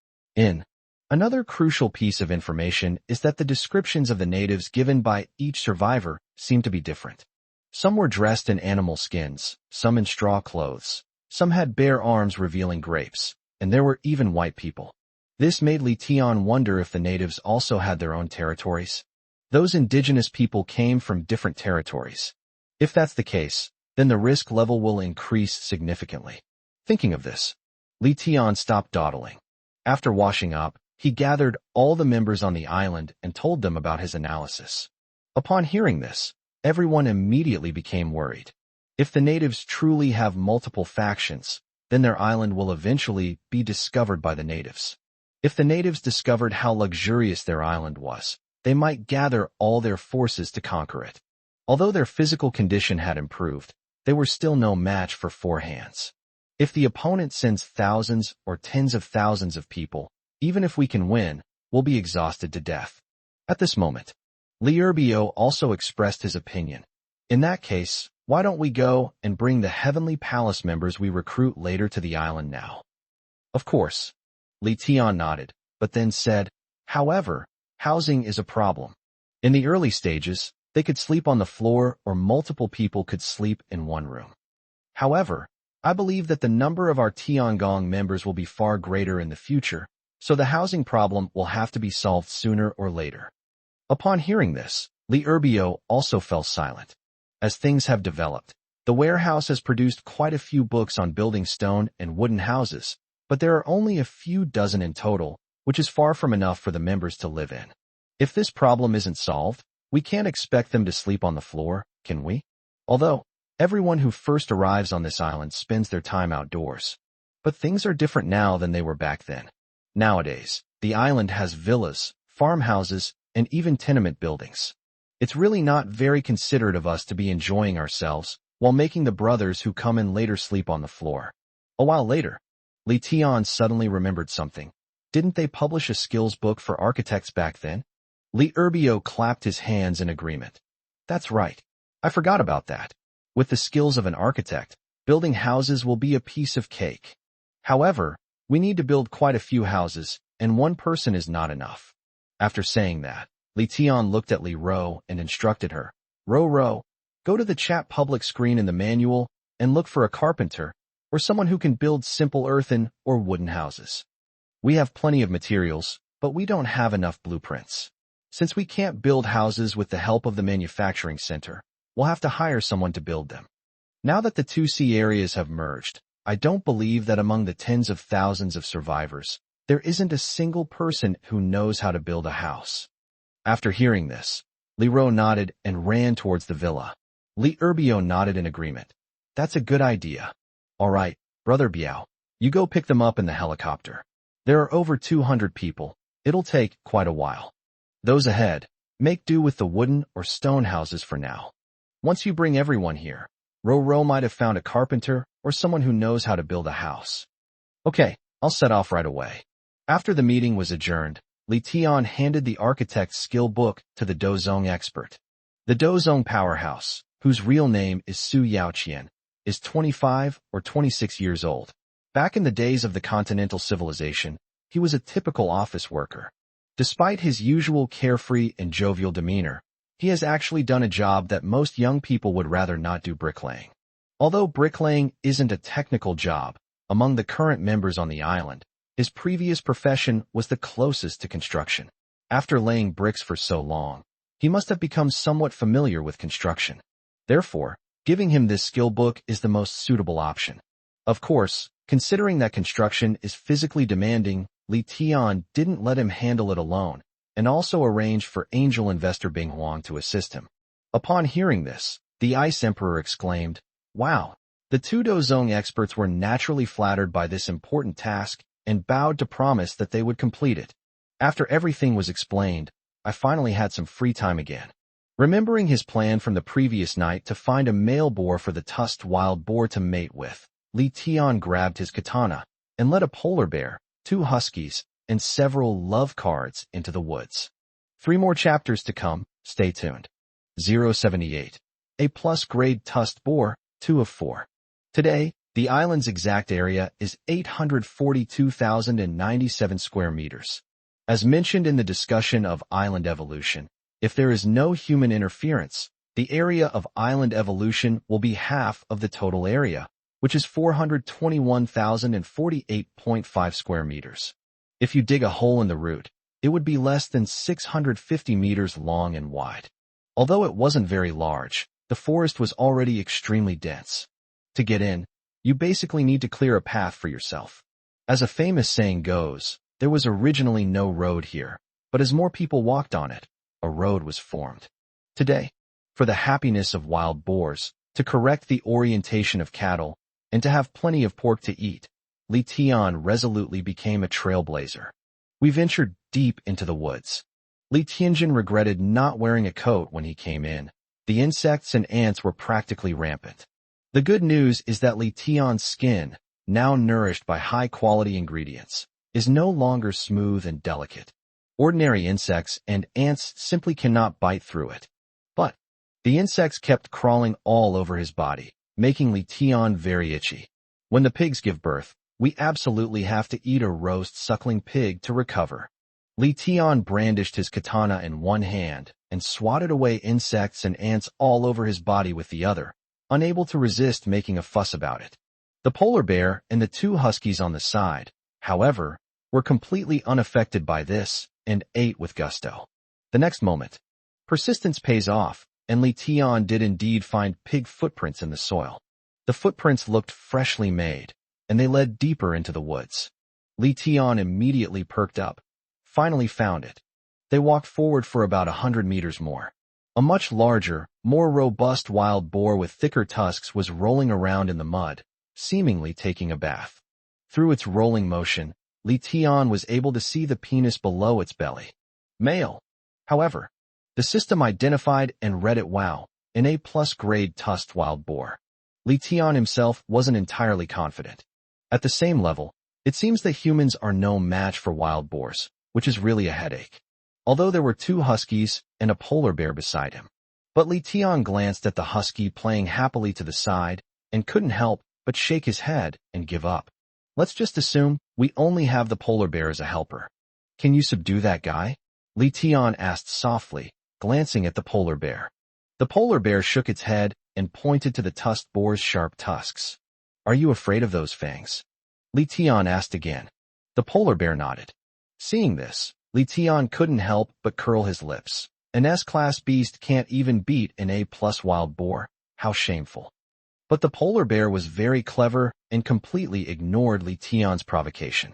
Another crucial piece of information is that the descriptions of the natives given by each survivor seem to be different. Some were dressed in animal skins, some in straw clothes, some had bare arms revealing grapes, and there were even white people. This made Li Tian wonder if the natives also had their own territories. Those indigenous people came from different territories. If that's the case, then the risk level will increase significantly. Thinking of this, Li Tian stopped dawdling. After washing up, he gathered all the members on the island and told them about his analysis. Upon hearing this, everyone immediately became worried. If the natives truly have multiple factions, then their island will eventually be discovered by the natives. If the natives discovered how luxurious their island was, they might gather all their forces to conquer it. Although their physical condition had improved, they were still no match for four hands. If the opponent sends thousands or tens of thousands of people, even if we can win, we'll be exhausted to death. At this moment, Li Erbio also expressed his opinion. In that case, why don't we go and bring the Heavenly Palace members we recruit later to the island now? Of course. Li Tian nodded, but then said, however, housing is a problem. In the early stages, they could sleep on the floor or multiple people could sleep in one room. However, I believe that the number of our Tiangong members will be far greater in the future, so the housing problem will have to be solved sooner or later. Upon hearing this, Li Erbio also fell silent. As things have developed, the warehouse has produced quite a few books on building stone and wooden houses, but there are only a few dozen in total, which is far from enough for the members to live in. If this problem isn't solved, we can't expect them to sleep on the floor, can we? Although, everyone who first arrives on this island spends their time outdoors. But things are different now than they were back then. Nowadays, the island has villas, farmhouses, and even tenement buildings. It's really not very considerate of us to be enjoying ourselves while making the brothers who come in later sleep on the floor. A while later, Li Tian suddenly remembered something. Didn't they publish a skills book for architects back then? Li Erbio clapped his hands in agreement. That's right. I forgot about that. With the skills of an architect, building houses will be a piece of cake. However, we need to build quite a few houses, and one person is not enough. After saying that, Li Tian looked at Li Ro and instructed her. Ro, go to the chat public screen in the manual and look for a carpenter or someone who can build simple earthen or wooden houses. We have plenty of materials, but we don't have enough blueprints. Since we can't build houses with the help of the manufacturing center, we'll have to hire someone to build them. Now that the two sea areas have merged, I don't believe that among the tens of thousands of survivors, there isn't a single person who knows how to build a house. After hearing this, Li Ro nodded and ran towards the villa. Li Erbio nodded in agreement. That's a good idea. All right, Brother Biao, you go pick them up in the helicopter. There are over 200 people. It'll take quite a while. Those ahead, make do with the wooden or stone houses for now. Once you bring everyone here, Ro might have found a carpenter or someone who knows how to build a house. Okay, I'll set off right away. After the meeting was adjourned, Li Tian handed the architect's skill book to the Dozong expert. The Dozong powerhouse, whose real name is Su Yaoqian, is 25 or 26 years old. Back in the days of the continental civilization, he was a typical office worker. Despite his usual carefree and jovial demeanor, he has actually done a job that most young people would rather not do: bricklaying. Although bricklaying isn't a technical job, among the current members on the island, his previous profession was the closest to construction. After laying bricks for so long, he must have become somewhat familiar with construction. Therefore, giving him this skill book is the most suitable option. Of course, considering that construction is physically demanding, Li Tian didn't let him handle it alone, and also arranged for angel investor Bing Huang to assist him. Upon hearing this, the Ice Emperor exclaimed, "Wow!" The two Dozong experts were naturally flattered by this important task and bowed to promise that they would complete it. After everything was explained, I finally had some free time again. Remembering his plan from the previous night to find a male boar for the tusked wild boar to mate with, Li Tian grabbed his katana and led a polar bear, 2 huskies, and several love cards into the woods. 3 more chapters to come, stay tuned. 078. A+ grade tusked boar, 2 of 4. Today, the island's exact area is 842,097 square meters. As mentioned in the discussion of island evolution, if there is no human interference, the area of island evolution will be half of the total area, which is 421,048.5 square meters. If you dig a hole in the root, it would be less than 650 meters long and wide. Although it wasn't very large, the forest was already extremely dense. To get in, you basically need to clear a path for yourself. As a famous saying goes, there was originally no road here, but as more people walked on it, a road was formed. Today, for the happiness of wild boars, to correct the orientation of cattle, and to have plenty of pork to eat, Li Tian resolutely became a trailblazer. We ventured deep into the woods. Li Tianjin regretted not wearing a coat when he came in. The insects and ants were practically rampant. The good news is that Li Tian's skin, now nourished by high-quality ingredients, is no longer smooth and delicate. Ordinary insects and ants simply cannot bite through it. But the insects kept crawling all over his body, making Li Tian very itchy. When the pigs give birth, we absolutely have to eat a roast suckling pig to recover. Li Tian brandished his katana in one hand and swatted away insects and ants all over his body with the other, unable to resist making a fuss about it. The polar bear and the 2 huskies on the side, however, were completely unaffected by this and ate with gusto. The next moment, persistence pays off, and Li Tian did indeed find pig footprints in the soil. The footprints looked freshly made, and they led deeper into the woods. Li Tian immediately perked up, finally found it. They walked forward for about 100 meters more. A much larger, more robust wild boar with thicker tusks was rolling around in the mud, seemingly taking a bath. Through its rolling motion, Li Tian was able to see the penis below its belly. Male. However, the system identified and read it wow, an A+ grade tusked wild boar. Li Tian himself wasn't entirely confident. At the same level, it seems that humans are no match for wild boars, which is really a headache. Although there were 2 huskies and a polar bear beside him. But Li Tian glanced at the husky playing happily to the side and couldn't help but shake his head and give up. Let's just assume we only have the polar bear as a helper. Can you subdue that guy? Li Tian asked softly, glancing at the polar bear. The polar bear shook its head and pointed to the tusked boar's sharp tusks. Are you afraid of those fangs? Li Tian asked again. The polar bear nodded. Seeing this, Li Tian couldn't help but curl his lips. An S-class beast can't even beat an A+ wild boar. How shameful. But the polar bear was very clever and completely ignored Li Tian's provocation.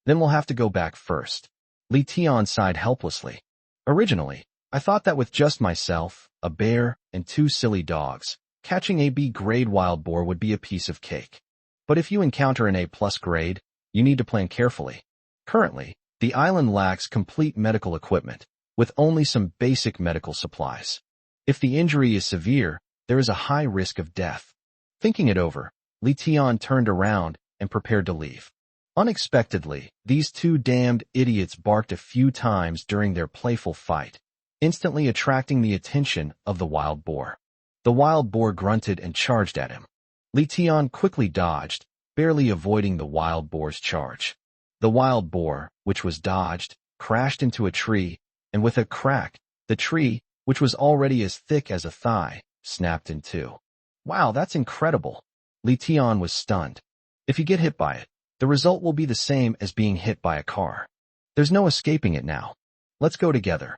Then we'll have to go back first. Li Tian sighed helplessly. Originally, I thought that with just myself, a bear, and 2 silly dogs, catching a B-grade wild boar would be a piece of cake. But if you encounter an A+ grade, you need to plan carefully. Currently, the island lacks complete medical equipment, with only some basic medical supplies. If the injury is severe, there is a high risk of death. Thinking it over, Li Tian turned around and prepared to leave. Unexpectedly, these 2 damned idiots barked a few times during their playful fight, instantly attracting the attention of the wild boar. The wild boar grunted and charged at him. Li Tian quickly dodged, barely avoiding the wild boar's charge. The wild boar, which was dodged, crashed into a tree, and with a crack, the tree, which was already as thick as a thigh, snapped in 2. Wow, that's incredible, Li Tian was stunned. If you get hit by it, the result will be the same as being hit by a car. There's no escaping it now. Let's go together.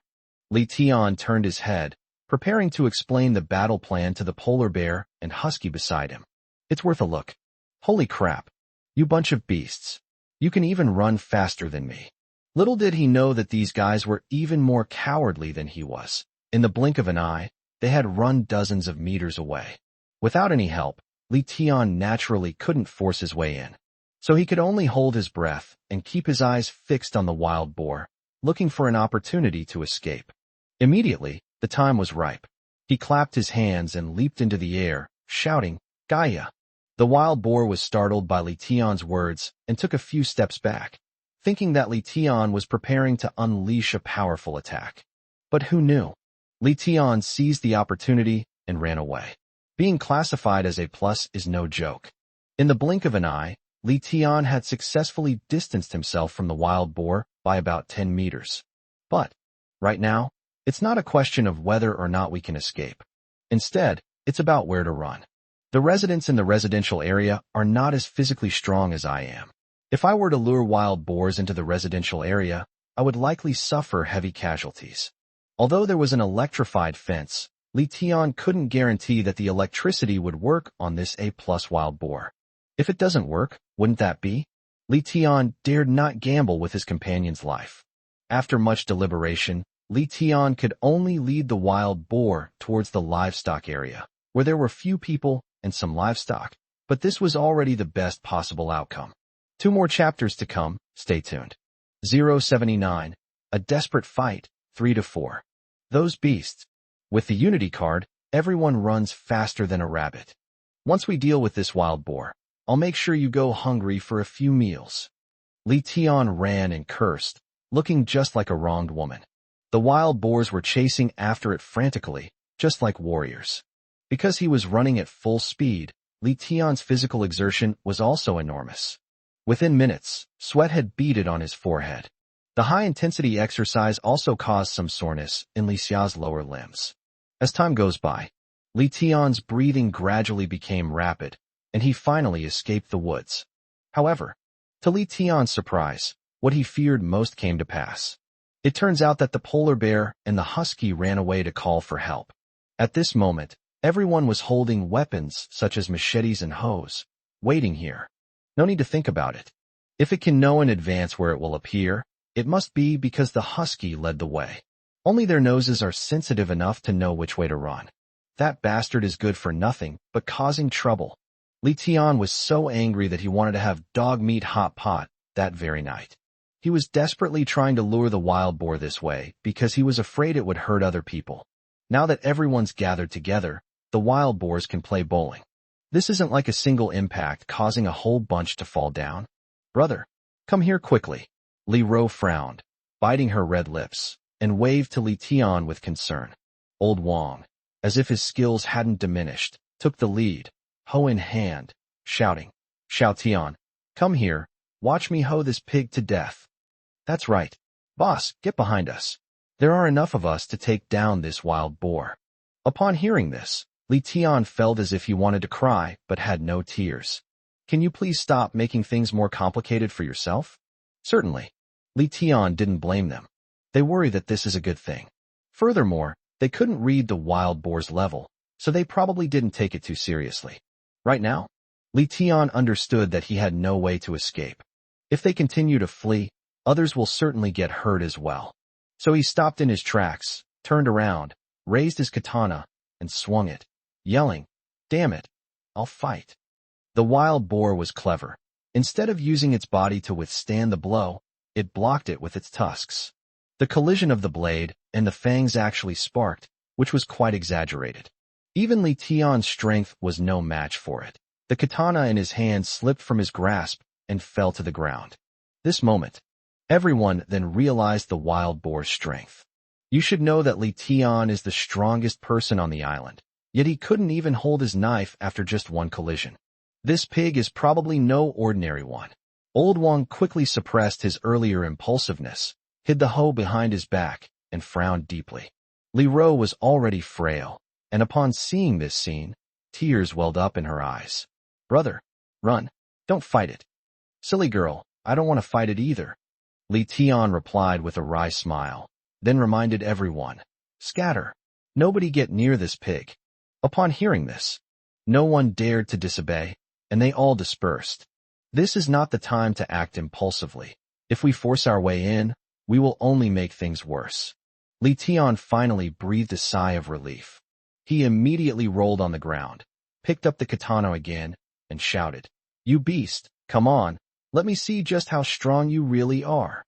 Li Tian turned his head, preparing to explain the battle plan to the polar bear and husky beside him. It's worth a look. Holy crap. You bunch of beasts. You can even run faster than me. Little did he know that these guys were even more cowardly than he was. In the blink of an eye, they had run dozens of meters away. Without any help, Li Tian naturally couldn't force his way in. So he could only hold his breath and keep his eyes fixed on the wild boar, looking for an opportunity to escape. Immediately, the time was ripe. He clapped his hands and leaped into the air, shouting, Gaia! The wild boar was startled by Li Tian's words and took a few steps back, thinking that Li Tian was preparing to unleash a powerful attack. But who knew? Li Tian seized the opportunity and ran away. Being classified as A+ is no joke. In the blink of an eye, Li Tian had successfully distanced himself from the wild boar by about 10 meters. But, right now, it's not a question of whether or not we can escape. Instead, it's about where to run. The residents in the residential area are not as physically strong as I am. If I were to lure wild boars into the residential area, I would likely suffer heavy casualties. Although there was an electrified fence, Li Tian couldn't guarantee that the electricity would work on this A+ wild boar. If it doesn't work, wouldn't that be? Li Tian dared not gamble with his companion's life. After much deliberation, Li Tian could only lead the wild boar towards the livestock area, where there were few people and some livestock, but this was already the best possible outcome. 2 more chapters to come, stay tuned. 079, A Desperate Fight, 3-4. Those beasts. With the Unity card, everyone runs faster than a rabbit. Once we deal with this wild boar, I'll make sure you go hungry for a few meals. Li Tian ran and cursed, looking just like a wronged woman. The wild boars were chasing after it frantically, just like warriors. Because he was running at full speed, Li Tian's physical exertion was also enormous. Within minutes, sweat had beaded on his forehead. The high-intensity exercise also caused some soreness in Li Xia's lower limbs. As time goes by, Li Tian's breathing gradually became rapid, and he finally escaped the woods. However, to Li Tian's surprise, what he feared most came to pass. It turns out that the polar bear and the husky ran away to call for help. At this moment, everyone was holding weapons such as machetes and hoes, waiting here. No need to think about it. If it can know in advance where it will appear, it must be because the husky led the way. Only their noses are sensitive enough to know which way to run. That bastard is good for nothing but causing trouble. Li Tian was so angry that he wanted to have dog meat hot pot that very night. He was desperately trying to lure the wild boar this way because he was afraid it would hurt other people. Now that everyone's gathered together, the wild boars can play bowling. This isn't like a single impact causing a whole bunch to fall down. Brother, come here quickly. Li Ro frowned, biting her red lips, and waved to Li Tian with concern. Old Wang, as if his skills hadn't diminished, took the lead, hoe in hand, shouting, Xiao Tian, come here, watch me hoe this pig to death. That's right. Boss, get behind us. There are enough of us to take down this wild boar. Upon hearing this, Li Tian felt as if he wanted to cry but had no tears. Can you please stop making things more complicated for yourself? Certainly. Li Tian didn't blame them. They worry that this is a good thing. Furthermore, they couldn't read the wild boar's level, so they probably didn't take it too seriously. Right now, Li Tian understood that he had no way to escape. If they continue to flee, others will certainly get hurt as well. So he stopped in his tracks, turned around, raised his katana, and swung it, yelling, Damn it, I'll fight. The wild boar was clever. Instead of using its body to withstand the blow, it blocked it with its tusks. The collision of the blade and the fangs actually sparked, which was quite exaggerated. Even Li Tian's strength was no match for it. The katana in his hand slipped from his grasp and fell to the ground. This moment, everyone then realized the wild boar's strength. You should know that Li Tian is the strongest person on the island, yet he couldn't even hold his knife after just one collision. This pig is probably no ordinary one. Old Wang quickly suppressed his earlier impulsiveness, hid the hoe behind his back, and frowned deeply. Li Ro was already frail, and upon seeing this scene, tears welled up in her eyes. Brother, run. Don't fight it. Silly girl, I don't want to fight it either. Li Tian replied with a wry smile, then reminded everyone, scatter. Nobody get near this pig. Upon hearing this, no one dared to disobey, and they all dispersed. This is not the time to act impulsively. If we force our way in, we will only make things worse. Li Tian finally breathed a sigh of relief. He immediately rolled on the ground, picked up the katana again, and shouted, You beast, come on, let me see just how strong you really are.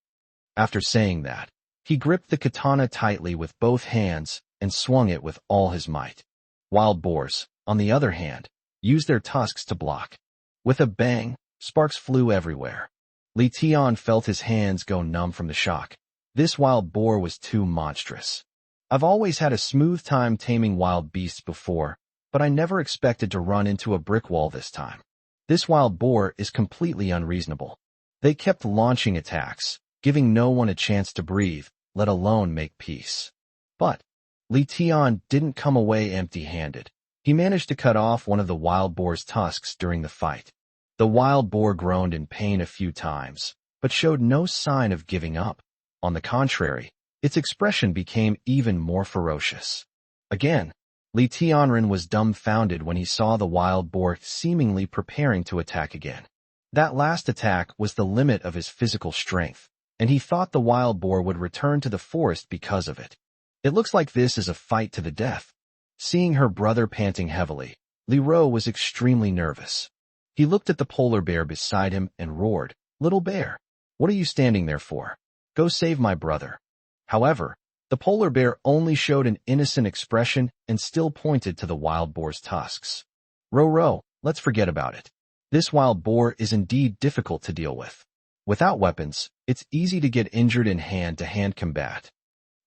After saying that, he gripped the katana tightly with both hands and swung it with all his might. Wild boars, on the other hand, used their tusks to block. With a bang, sparks flew everywhere. Li Tian felt his hands go numb from the shock. This wild boar was too monstrous. I've always had a smooth time taming wild beasts before, but I never expected to run into a brick wall this time. This wild boar is completely unreasonable. They kept launching attacks, giving no one a chance to breathe, let alone make peace. But Li Tian didn't come away empty-handed. He managed to cut off one of the wild boar's tusks during the fight. The wild boar groaned in pain a few times, but showed no sign of giving up. On the contrary, its expression became even more ferocious. Again, Li Tianren was dumbfounded when he saw the wild boar seemingly preparing to attack again. That last attack was the limit of his physical strength, and he thought the wild boar would return to the forest because of it. It looks like this is a fight to the death. Seeing her brother panting heavily, Li Ro was extremely nervous. He looked at the polar bear beside him and roared, Little bear, what are you standing there for? Go save my brother. However, the polar bear only showed an innocent expression and still pointed to the wild boar's tusks. Ro, let's forget about it. This wild boar is indeed difficult to deal with. Without weapons, it's easy to get injured in hand-to-hand combat.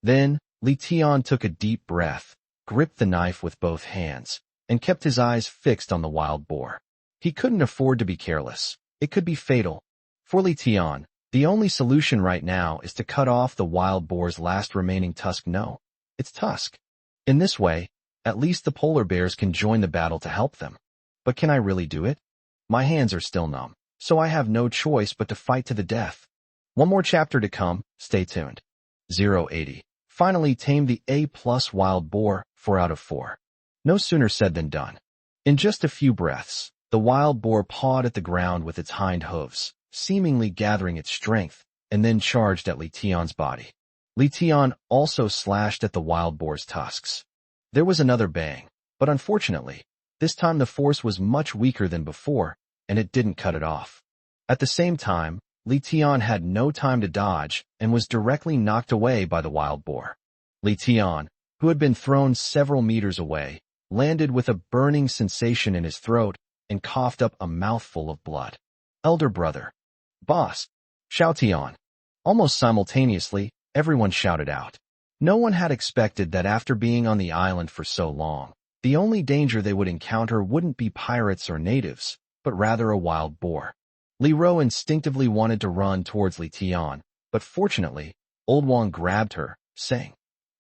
Then, Li Tian took a deep breath, gripped the knife with both hands, and kept his eyes fixed on the wild boar. He couldn't afford to be careless. It could be fatal. For Li Tian, the only solution right now is to cut off the wild boar's last remaining tusk. No, its tusk. In this way, at least the polar bears can join the battle to help them. But can I really do it? My hands are still numb, so I have no choice but to fight to the death. One more chapter to come, stay tuned. 080. Finally tamed the A+ wild boar, 4 out of 4. No sooner said than done. In just a few breaths, the wild boar pawed at the ground with its hind hooves, seemingly gathering its strength, and then charged at Li Tian's body. Li Tian also slashed at the wild boar's tusks. There was another bang, but unfortunately, this time the force was much weaker than before, and it didn't cut it off. At the same time, Li Tian had no time to dodge and was directly knocked away by the wild boar. Li Tian, who had been thrown several meters away, landed with a burning sensation in his throat and coughed up a mouthful of blood. Elder brother. Boss. Xiao Tian. Almost simultaneously, everyone shouted out. No one had expected that after being on the island for so long, the only danger they would encounter wouldn't be pirates or natives, but rather a wild boar. Li Ro instinctively wanted to run towards Li Tian, but fortunately, Old Wang grabbed her, saying,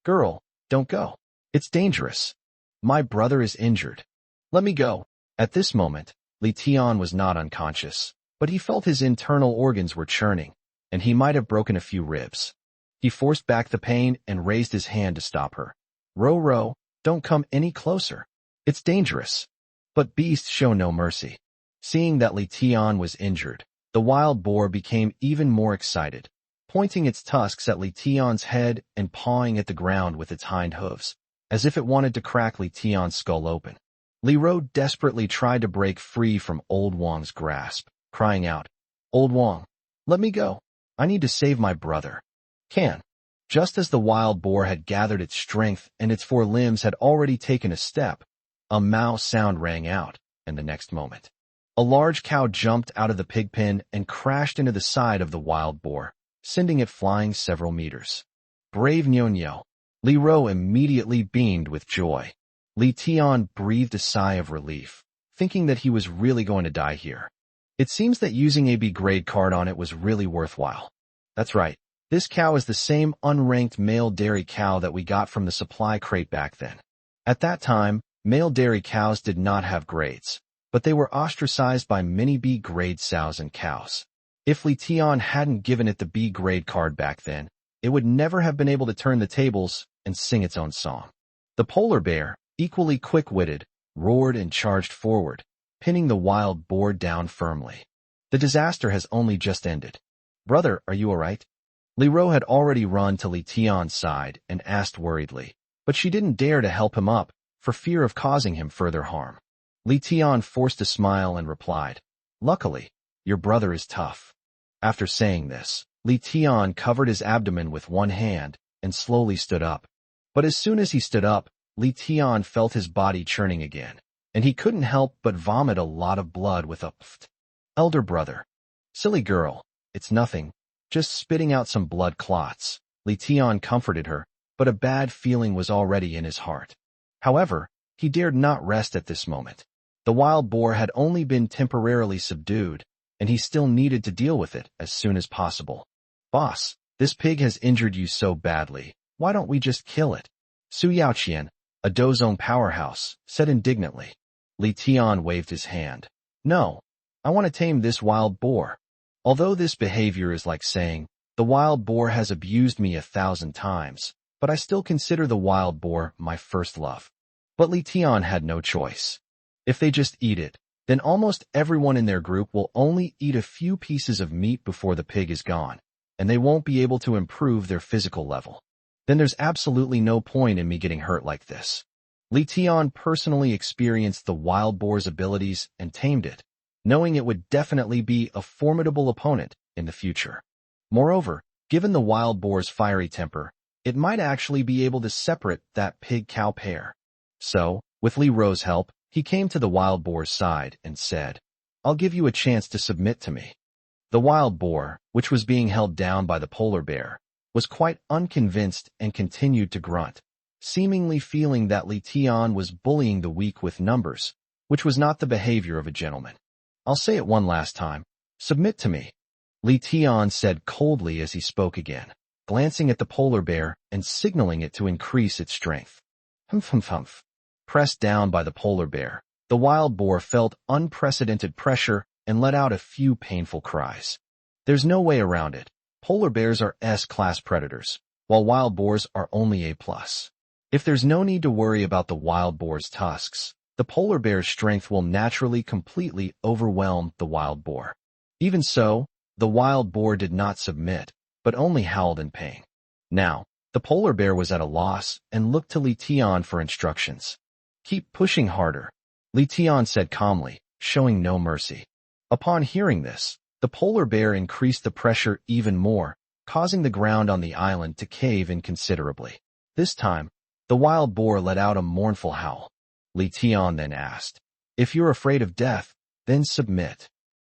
Girl, don't go. It's dangerous. My brother is injured. Let me go. At this moment, Li Tian was not unconscious, but he felt his internal organs were churning, and he might have broken a few ribs. He forced back the pain and raised his hand to stop her. Ro, don't come any closer. It's dangerous. But beasts show no mercy. Seeing that Li Tian was injured, the wild boar became even more excited, pointing its tusks at Li Tian's head and pawing at the ground with its hind hooves, as if it wanted to crack Li Tian's skull open. Li Ro desperately tried to break free from Old Wang's grasp, crying out, Old Wang, let me go. I need to save my brother. Can. Just as the wild boar had gathered its strength and its 4 limbs had already taken a step, a Mao sound rang out, and the next moment, a large cow jumped out of the pig pen and crashed into the side of the wild boar, sending it flying several meters. Brave Nyonyo. Li Ro immediately beamed with joy. Li Tian breathed a sigh of relief, thinking that he was really going to die here. It seems that using a B grade card on it was really worthwhile. That's right. This cow is the same unranked male dairy cow that we got from the supply crate back then. At that time, male dairy cows did not have grades, but they were ostracized by many B-grade sows and cows. If Li Tian hadn't given it the B-grade card back then, it would never have been able to turn the tables and sing its own song. The polar bear, equally quick-witted, roared and charged forward, pinning the wild boar down firmly. The disaster has only just ended. Brother, are you all right? Li Ro had already run to Li Tian's side and asked worriedly, but she didn't dare to help him up for fear of causing him further harm. Li Tian forced a smile and replied, "Luckily, your brother is tough." After saying this, Li Tian covered his abdomen with one hand and slowly stood up. But as soon as he stood up, Li Tian felt his body churning again, and he couldn't help but vomit a lot of blood with a pft. Elder brother. Silly girl, it's nothing, just spitting out some blood clots. Li Tian comforted her, but a bad feeling was already in his heart. However, he dared not rest at this moment. The wild boar had only been temporarily subdued, and he still needed to deal with it as soon as possible. Boss, this pig has injured you so badly, why don't we just kill it? Su Yaoqian, a Dozong powerhouse, said indignantly. Li Tian waved his hand. No, I want to tame this wild boar. Although this behavior is like saying, the wild boar has abused me 1,000 times, but I still consider the wild boar my first love. But Li Tian had no choice. If they just eat it, then almost everyone in their group will only eat a few pieces of meat before the pig is gone, and they won't be able to improve their physical level. Then there's absolutely no point in me getting hurt like this. Li Tian personally experienced the wild boar's abilities and tamed it, knowing it would definitely be a formidable opponent in the future. Moreover, given the wild boar's fiery temper, it might actually be able to separate that pig-cow pair. So, with Li Ro's help, he came to the wild boar's side and said, "I'll give you a chance to submit to me." The wild boar, which was being held down by the polar bear, was quite unconvinced and continued to grunt, seemingly feeling that Li Tian was bullying the weak with numbers, which was not the behavior of a gentleman. "I'll say it one last time. Submit to me," Li Tian said coldly as he spoke again, glancing at the polar bear and signaling it to increase its strength. Humph humph humph. Pressed down by the polar bear, the wild boar felt unprecedented pressure and let out a few painful cries. There's no way around it. Polar bears are S-class predators, while wild boars are only A+. If there's no need to worry about the wild boar's tusks, the polar bear's strength will naturally completely overwhelm the wild boar. Even so, the wild boar did not submit, but only howled in pain. Now, the polar bear was at a loss and looked to Li Tian for instructions. "Keep pushing harder," Li Tian said calmly, showing no mercy. Upon hearing this, the polar bear increased the pressure even more, causing the ground on the island to cave in considerably. This time, the wild boar let out a mournful howl. Li Tian then asked, "If you're afraid of death, then submit."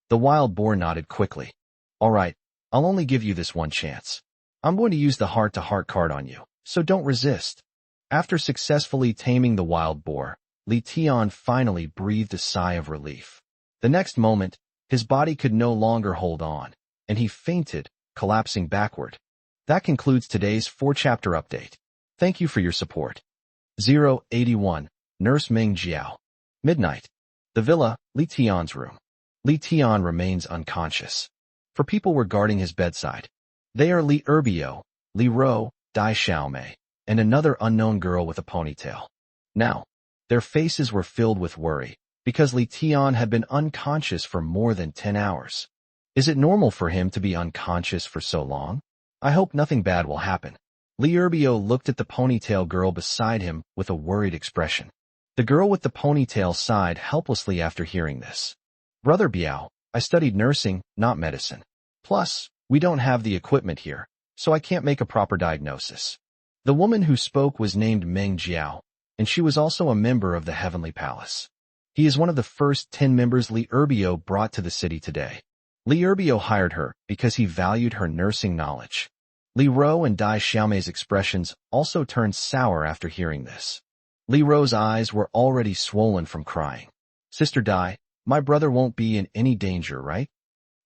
The wild boar nodded quickly. "All right, I'll only give you this one chance. I'm going to use the heart-to-heart card on you, so don't resist." After successfully taming the wild boar, Li Tian finally breathed a sigh of relief. The next moment, his body could no longer hold on, and he fainted, collapsing backward. That concludes today's 4-chapter update. Thank you for your support. 081, Nurse Meng Jiao. Midnight. The villa, Li Tian's room. Li Tian remains unconscious. 4 people were guarding his bedside. They are Li Erbio, Li Ro, Dai Xiaomei, and another unknown girl with a ponytail. Now, their faces were filled with worry, because Li Tian had been unconscious for more than 10 hours. Is it normal for him to be unconscious for so long? I hope nothing bad will happen. Li Erbio looked at the ponytail girl beside him with a worried expression. The girl with the ponytail sighed helplessly after hearing this. "Brother Biao, I studied nursing, not medicine. Plus, we don't have the equipment here, so I can't make a proper diagnosis." The woman who spoke was named Meng Jiao, and she was also a member of the Heavenly Palace. He is one of the first 10 members Li Erbio brought to the city today. Li Erbio hired her because he valued her nursing knowledge. Li Ro and Dai Xiaomei's expressions also turned sour after hearing this. Li Ro's eyes were already swollen from crying. "Sister Dai, my brother won't be in any danger, right?"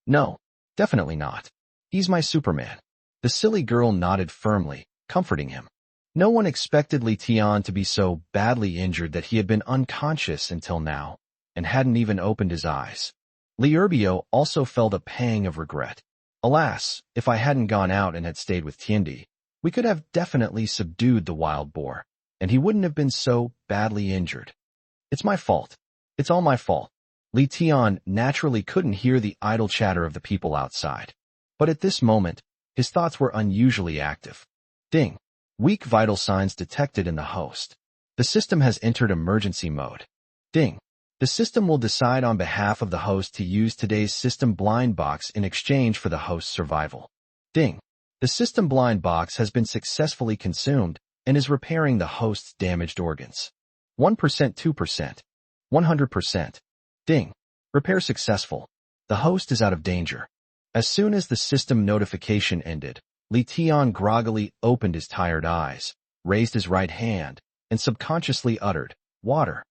"No, definitely not. He's my Superman." The silly girl nodded firmly, comforting him. No one expected Li Tian to be so badly injured that he had been unconscious until now. and hadn't even opened his eyes. Liurbio also felt a pang of regret. Alas, if I hadn't gone out and had stayed with Tiendi, we could have definitely subdued the wild boar, and he wouldn't have been so badly injured. It's my fault. It's all my fault. Li Tian naturally couldn't hear the idle chatter of the people outside. But at this moment, his thoughts were unusually active. Ding. Weak vital signs detected in the host. The system has entered emergency mode. Ding. The system will decide on behalf of the host to use today's system blind box in exchange for the host's survival. Ding. The system blind box has been successfully consumed and is repairing the host's damaged organs. 1%, 2%. 100%. Ding. Repair successful. The host is out of danger. As soon as the system notification ended, Li Tian groggily opened his tired eyes, raised his right hand, and subconsciously uttered, "Water."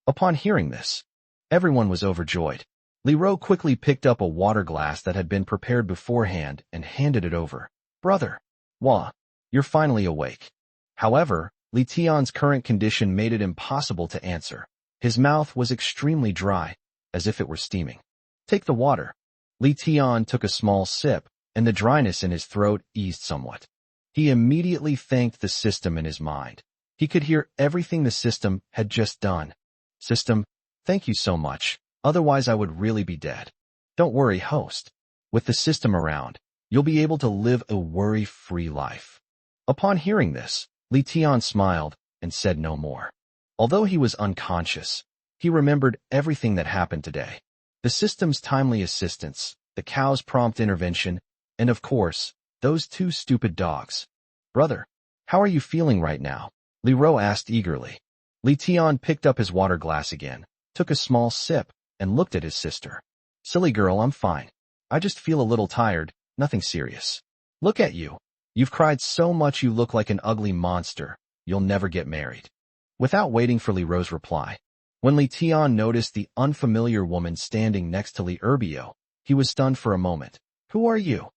Upon hearing this, everyone was overjoyed. Li Ro quickly picked up a water glass that had been prepared beforehand and handed it over. "Brother, Wah, you're finally awake." However, Li Tian's current condition made it impossible to answer. His mouth was extremely dry, as if it were steaming. "Take the water." Li Tian took a small sip, and the dryness in his throat eased somewhat. He immediately thanked the system in his mind. He could hear everything the system had just done. "System, thank you so much, otherwise I would really be dead." "Don't worry, host. With the system around, you'll be able to live a worry-free life." Upon hearing this, Li Tian smiled and said no more. Although he was unconscious, he remembered everything that happened today. The system's timely assistance, the cow's prompt intervention, and of course, those two stupid dogs. "Brother, how are you feeling right now?" Li Ro asked eagerly. Li Tian picked up his water glass again, took a small sip, and looked at his sister. "Silly girl, I'm fine. I just feel a little tired, nothing serious." "Look at you. You've cried so much you look like an ugly monster. You'll never get married." Without waiting for Li Ro's reply, when Li Tian noticed the unfamiliar woman standing next to Li Urbio, he was stunned for a moment. "Who are you?"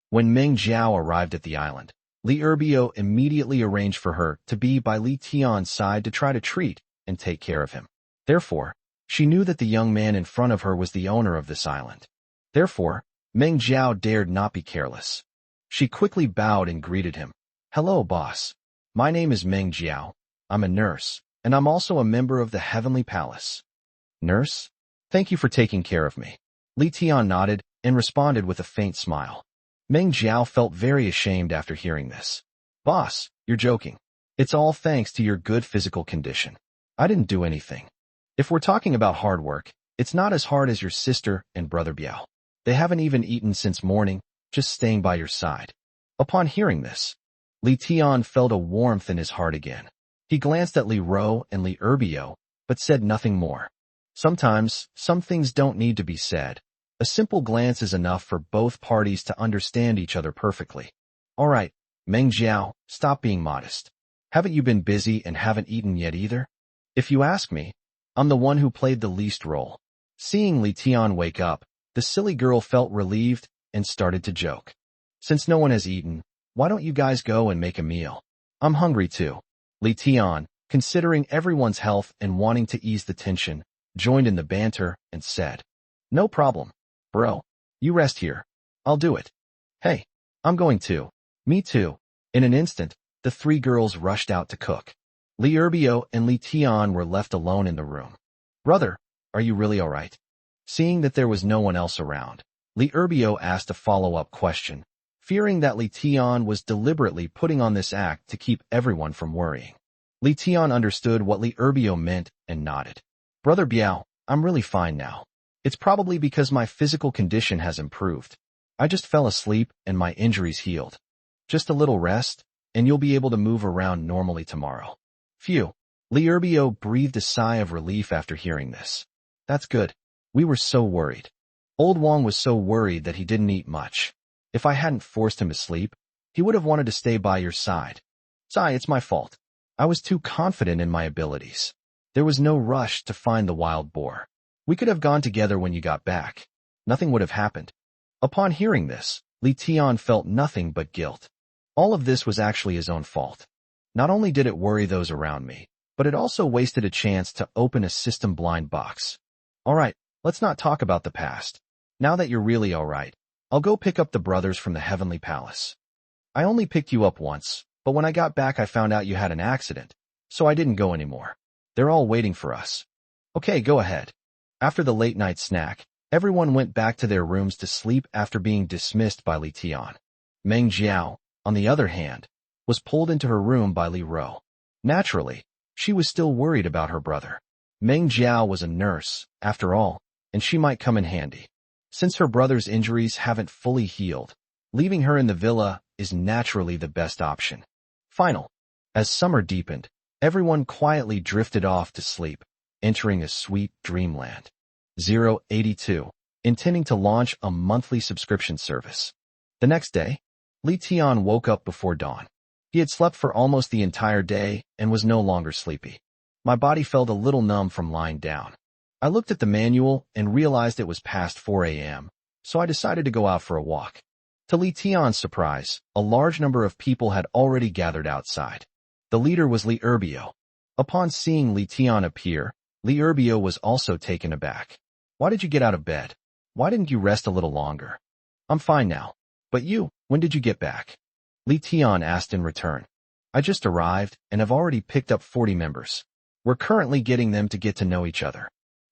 When Meng Jiao arrived at the island, Li Urbio immediately arranged for her to be by Li Tian's side to try to treat and take care of him. Therefore, she knew that the young man in front of her was the owner of this island. Therefore, Meng Jiao dared not be careless. She quickly bowed and greeted him. "Hello, boss. My name is Meng Jiao. I'm a nurse, and I'm also a member of the Heavenly Palace." "Nurse? Thank you for taking care of me." Li Tian nodded and responded with a faint smile. Meng Jiao felt very ashamed after hearing this. "Boss, you're joking. It's all thanks to your good physical condition. I didn't do anything. If we're talking about hard work, it's not as hard as your sister and brother Biao. They haven't even eaten since morning, just staying by your side." Upon hearing this, Li Tian felt a warmth in his heart again. He glanced at Li Ro and Li Urbio, but said nothing more. Sometimes, some things don't need to be said. A simple glance is enough for both parties to understand each other perfectly. "All right, Meng Jiao, stop being modest. Haven't you been busy and haven't eaten yet either?" "If you ask me, I'm the one who played the least role." Seeing Li Tian wake up, the silly girl felt relieved and started to joke. "Since no one has eaten, why don't you guys go and make a meal? I'm hungry too." Li Tian, considering everyone's health and wanting to ease the tension, joined in the banter and said, "No problem. Bro, you rest here. I'll do it." "Hey, I'm going too." "Me too." In an instant, the three girls rushed out to cook. Li Urbio and Li Tian were left alone in the room. "Brother, are you really all right?" Seeing that there was no one else around, Li Urbio asked a follow-up question, fearing that Li Tian was deliberately putting on this act to keep everyone from worrying. Li Tian understood what Li Urbio meant and nodded. "Brother Biao, I'm really fine now. It's probably because my physical condition has improved. I just fell asleep and my injuries healed. Just a little rest, and you'll be able to move around normally tomorrow." Phew. Li Urbio breathed a sigh of relief after hearing this. "That's good. We were so worried. Old Wang was so worried that he didn't eat much. If I hadn't forced him to sleep, he would have wanted to stay by your side. Sai, it's my fault. I was too confident in my abilities. There was no rush to find the wild boar. We could have gone together when you got back. Nothing would have happened." Upon hearing this, Li Tian felt nothing but guilt. All of this was actually his own fault. Not only did it worry those around me, but it also wasted a chance to open a system blind box. Alright, let's not talk about the past. Now that you're really alright, I'll go pick up the brothers from the Heavenly Palace. I only picked you up once, but when I got back I found out you had an accident, so I didn't go anymore. They're all waiting for us. Okay, go ahead. After the late-night snack, everyone went back to their rooms to sleep after being dismissed by Li Tian. Meng Jiao, on the other hand, was pulled into her room by Li Ro. Naturally, she was still worried about her brother. Meng Jiao was a nurse, after all, and she might come in handy. Since her brother's injuries haven't fully healed, leaving her in the villa is naturally the best option. As summer deepened, everyone quietly drifted off to sleep, entering a sweet dreamland. 082, intending to launch a monthly subscription service. The next day, Li Tian woke up before dawn. He had slept for almost the entire day and was no longer sleepy. My body felt a little numb from lying down. I looked at the manual and realized it was past 4 a.m., so I decided to go out for a walk. To Li Tian's surprise, a large number of people had already gathered outside. The leader was Li Erbio. Upon seeing Li Tian appear, Li Erbio was also taken aback. Why did you get out of bed? Why didn't you rest a little longer? I'm fine now. But you, when did you get back? Li Tian asked in return. I just arrived and have already picked up 40 members. We're currently getting them to get to know each other.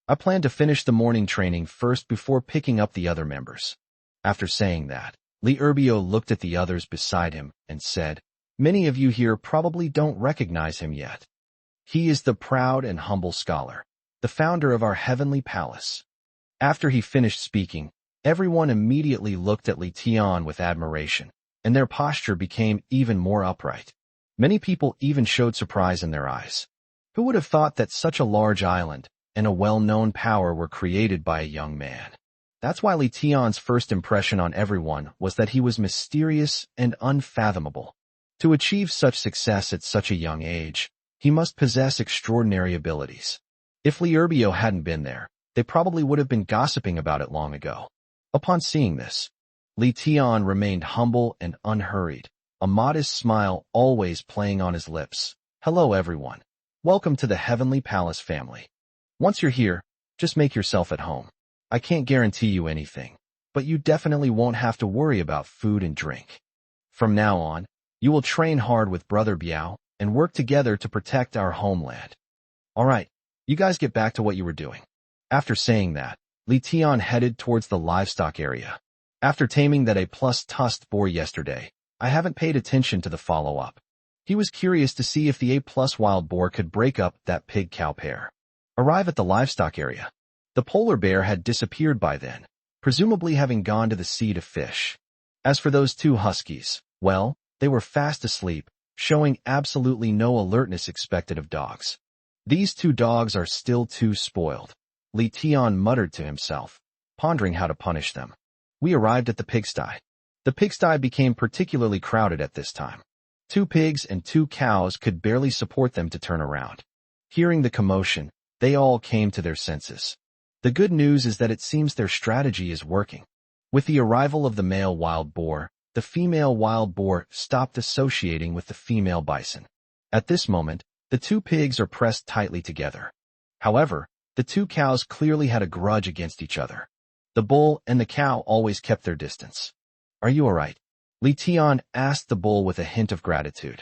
I plan to finish the morning training first before picking up the other members. After saying that, Li Erbio looked at the others beside him and said, Many of you here probably don't recognize him yet. He is the proud and humble scholar, the founder of our heavenly palace. After he finished speaking, everyone immediately looked at Li Tian with admiration, and their posture became even more upright. Many people even showed surprise in their eyes. Who would have thought that such a large island and a well-known power were created by a young man? That's why Li Tian's first impression on everyone was that he was mysterious and unfathomable. To achieve such success at such a young age, he must possess extraordinary abilities. If Li Erbio hadn't been there, they probably would have been gossiping about it long ago. Upon seeing this, Li Tian remained humble and unhurried, a modest smile always playing on his lips. Hello everyone. Welcome to the Heavenly Palace family. Once you're here, just make yourself at home. I can't guarantee you anything, but you definitely won't have to worry about food and drink. From now on, you will train hard with Brother Biao and work together to protect our homeland. Alright, you guys get back to what you were doing. After saying that, Li Tian headed towards the livestock area. After taming that A+ tusked boar yesterday, I haven't paid attention to the follow-up. He was curious to see if the A+ wild boar could break up that pig-cow pair. Arrive at the livestock area. The polar bear had disappeared by then, presumably having gone to the sea to fish. As for those two huskies, well, they were fast asleep, showing absolutely no alertness expected of dogs. These two dogs are still too spoiled, Li Tian muttered to himself, pondering how to punish them. We arrived at the pigsty. The pigsty became particularly crowded at this time. 2 pigs and 2 cows could barely support them to turn around. Hearing the commotion, they all came to their senses. The good news is that it seems their strategy is working. With the arrival of the male wild boar, the female wild boar stopped associating with the female bison. At this moment, the 2 pigs are pressed tightly together. However, the 2 cows clearly had a grudge against each other. The bull and the cow always kept their distance. Are you alright? Li Tian asked the bull with a hint of gratitude.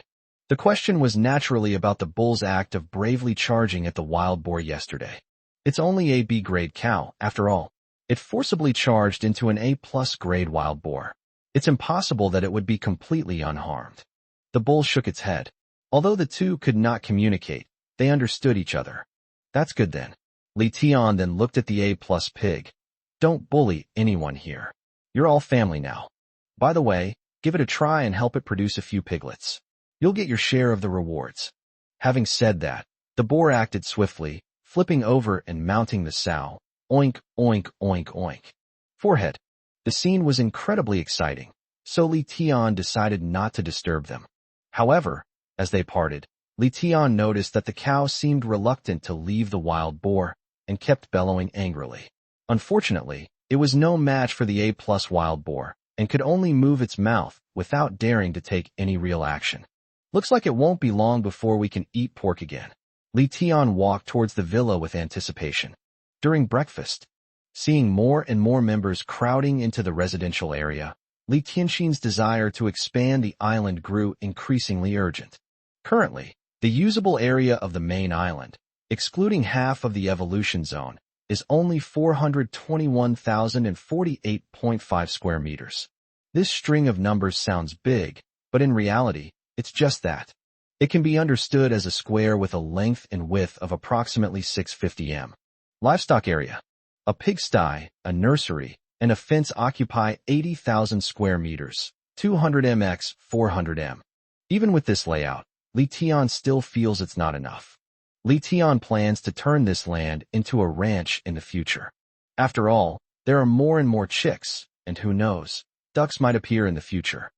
The question was naturally about the bull's act of bravely charging at the wild boar yesterday. It's only a B-grade cow, after all. It forcibly charged into an A+ grade wild boar. It's impossible that it would be completely unharmed. The bull shook its head. Although the two could not communicate, they understood each other. That's good then. Li Tian then looked at the A+ pig. Don't bully anyone here. You're all family now. By the way, give it a try and help it produce a few piglets. You'll get your share of the rewards. Having said that, the boar acted swiftly, flipping over and mounting the sow. Oink, oink, oink, oink. Forehead. The scene was incredibly exciting, so Li Tian decided not to disturb them. However, as they parted, Li Tian noticed that the cow seemed reluctant to leave the wild boar and kept bellowing angrily. Unfortunately, it was no match for the A+ wild boar and could only move its mouth without daring to take any real action. Looks like it won't be long before we can eat pork again. Li Tian walked towards the villa with anticipation. During breakfast, seeing more and more members crowding into the residential area, Li Tianxin's desire to expand the island grew increasingly urgent. Currently, the usable area of the main island, excluding half of the evolution zone, is only 421,048.5 square meters. This string of numbers sounds big, but in reality, it's just that. It can be understood as a square with a length and width of approximately 650 m. Livestock area. A pigsty, a nursery, and a fence occupy 80,000 square meters, 200 m x 400 m. Even with this layout, Li Tian still feels it's not enough. Li Tian plans to turn this land into a ranch in the future. After all, there are more and more chicks, and who knows, ducks might appear in the future.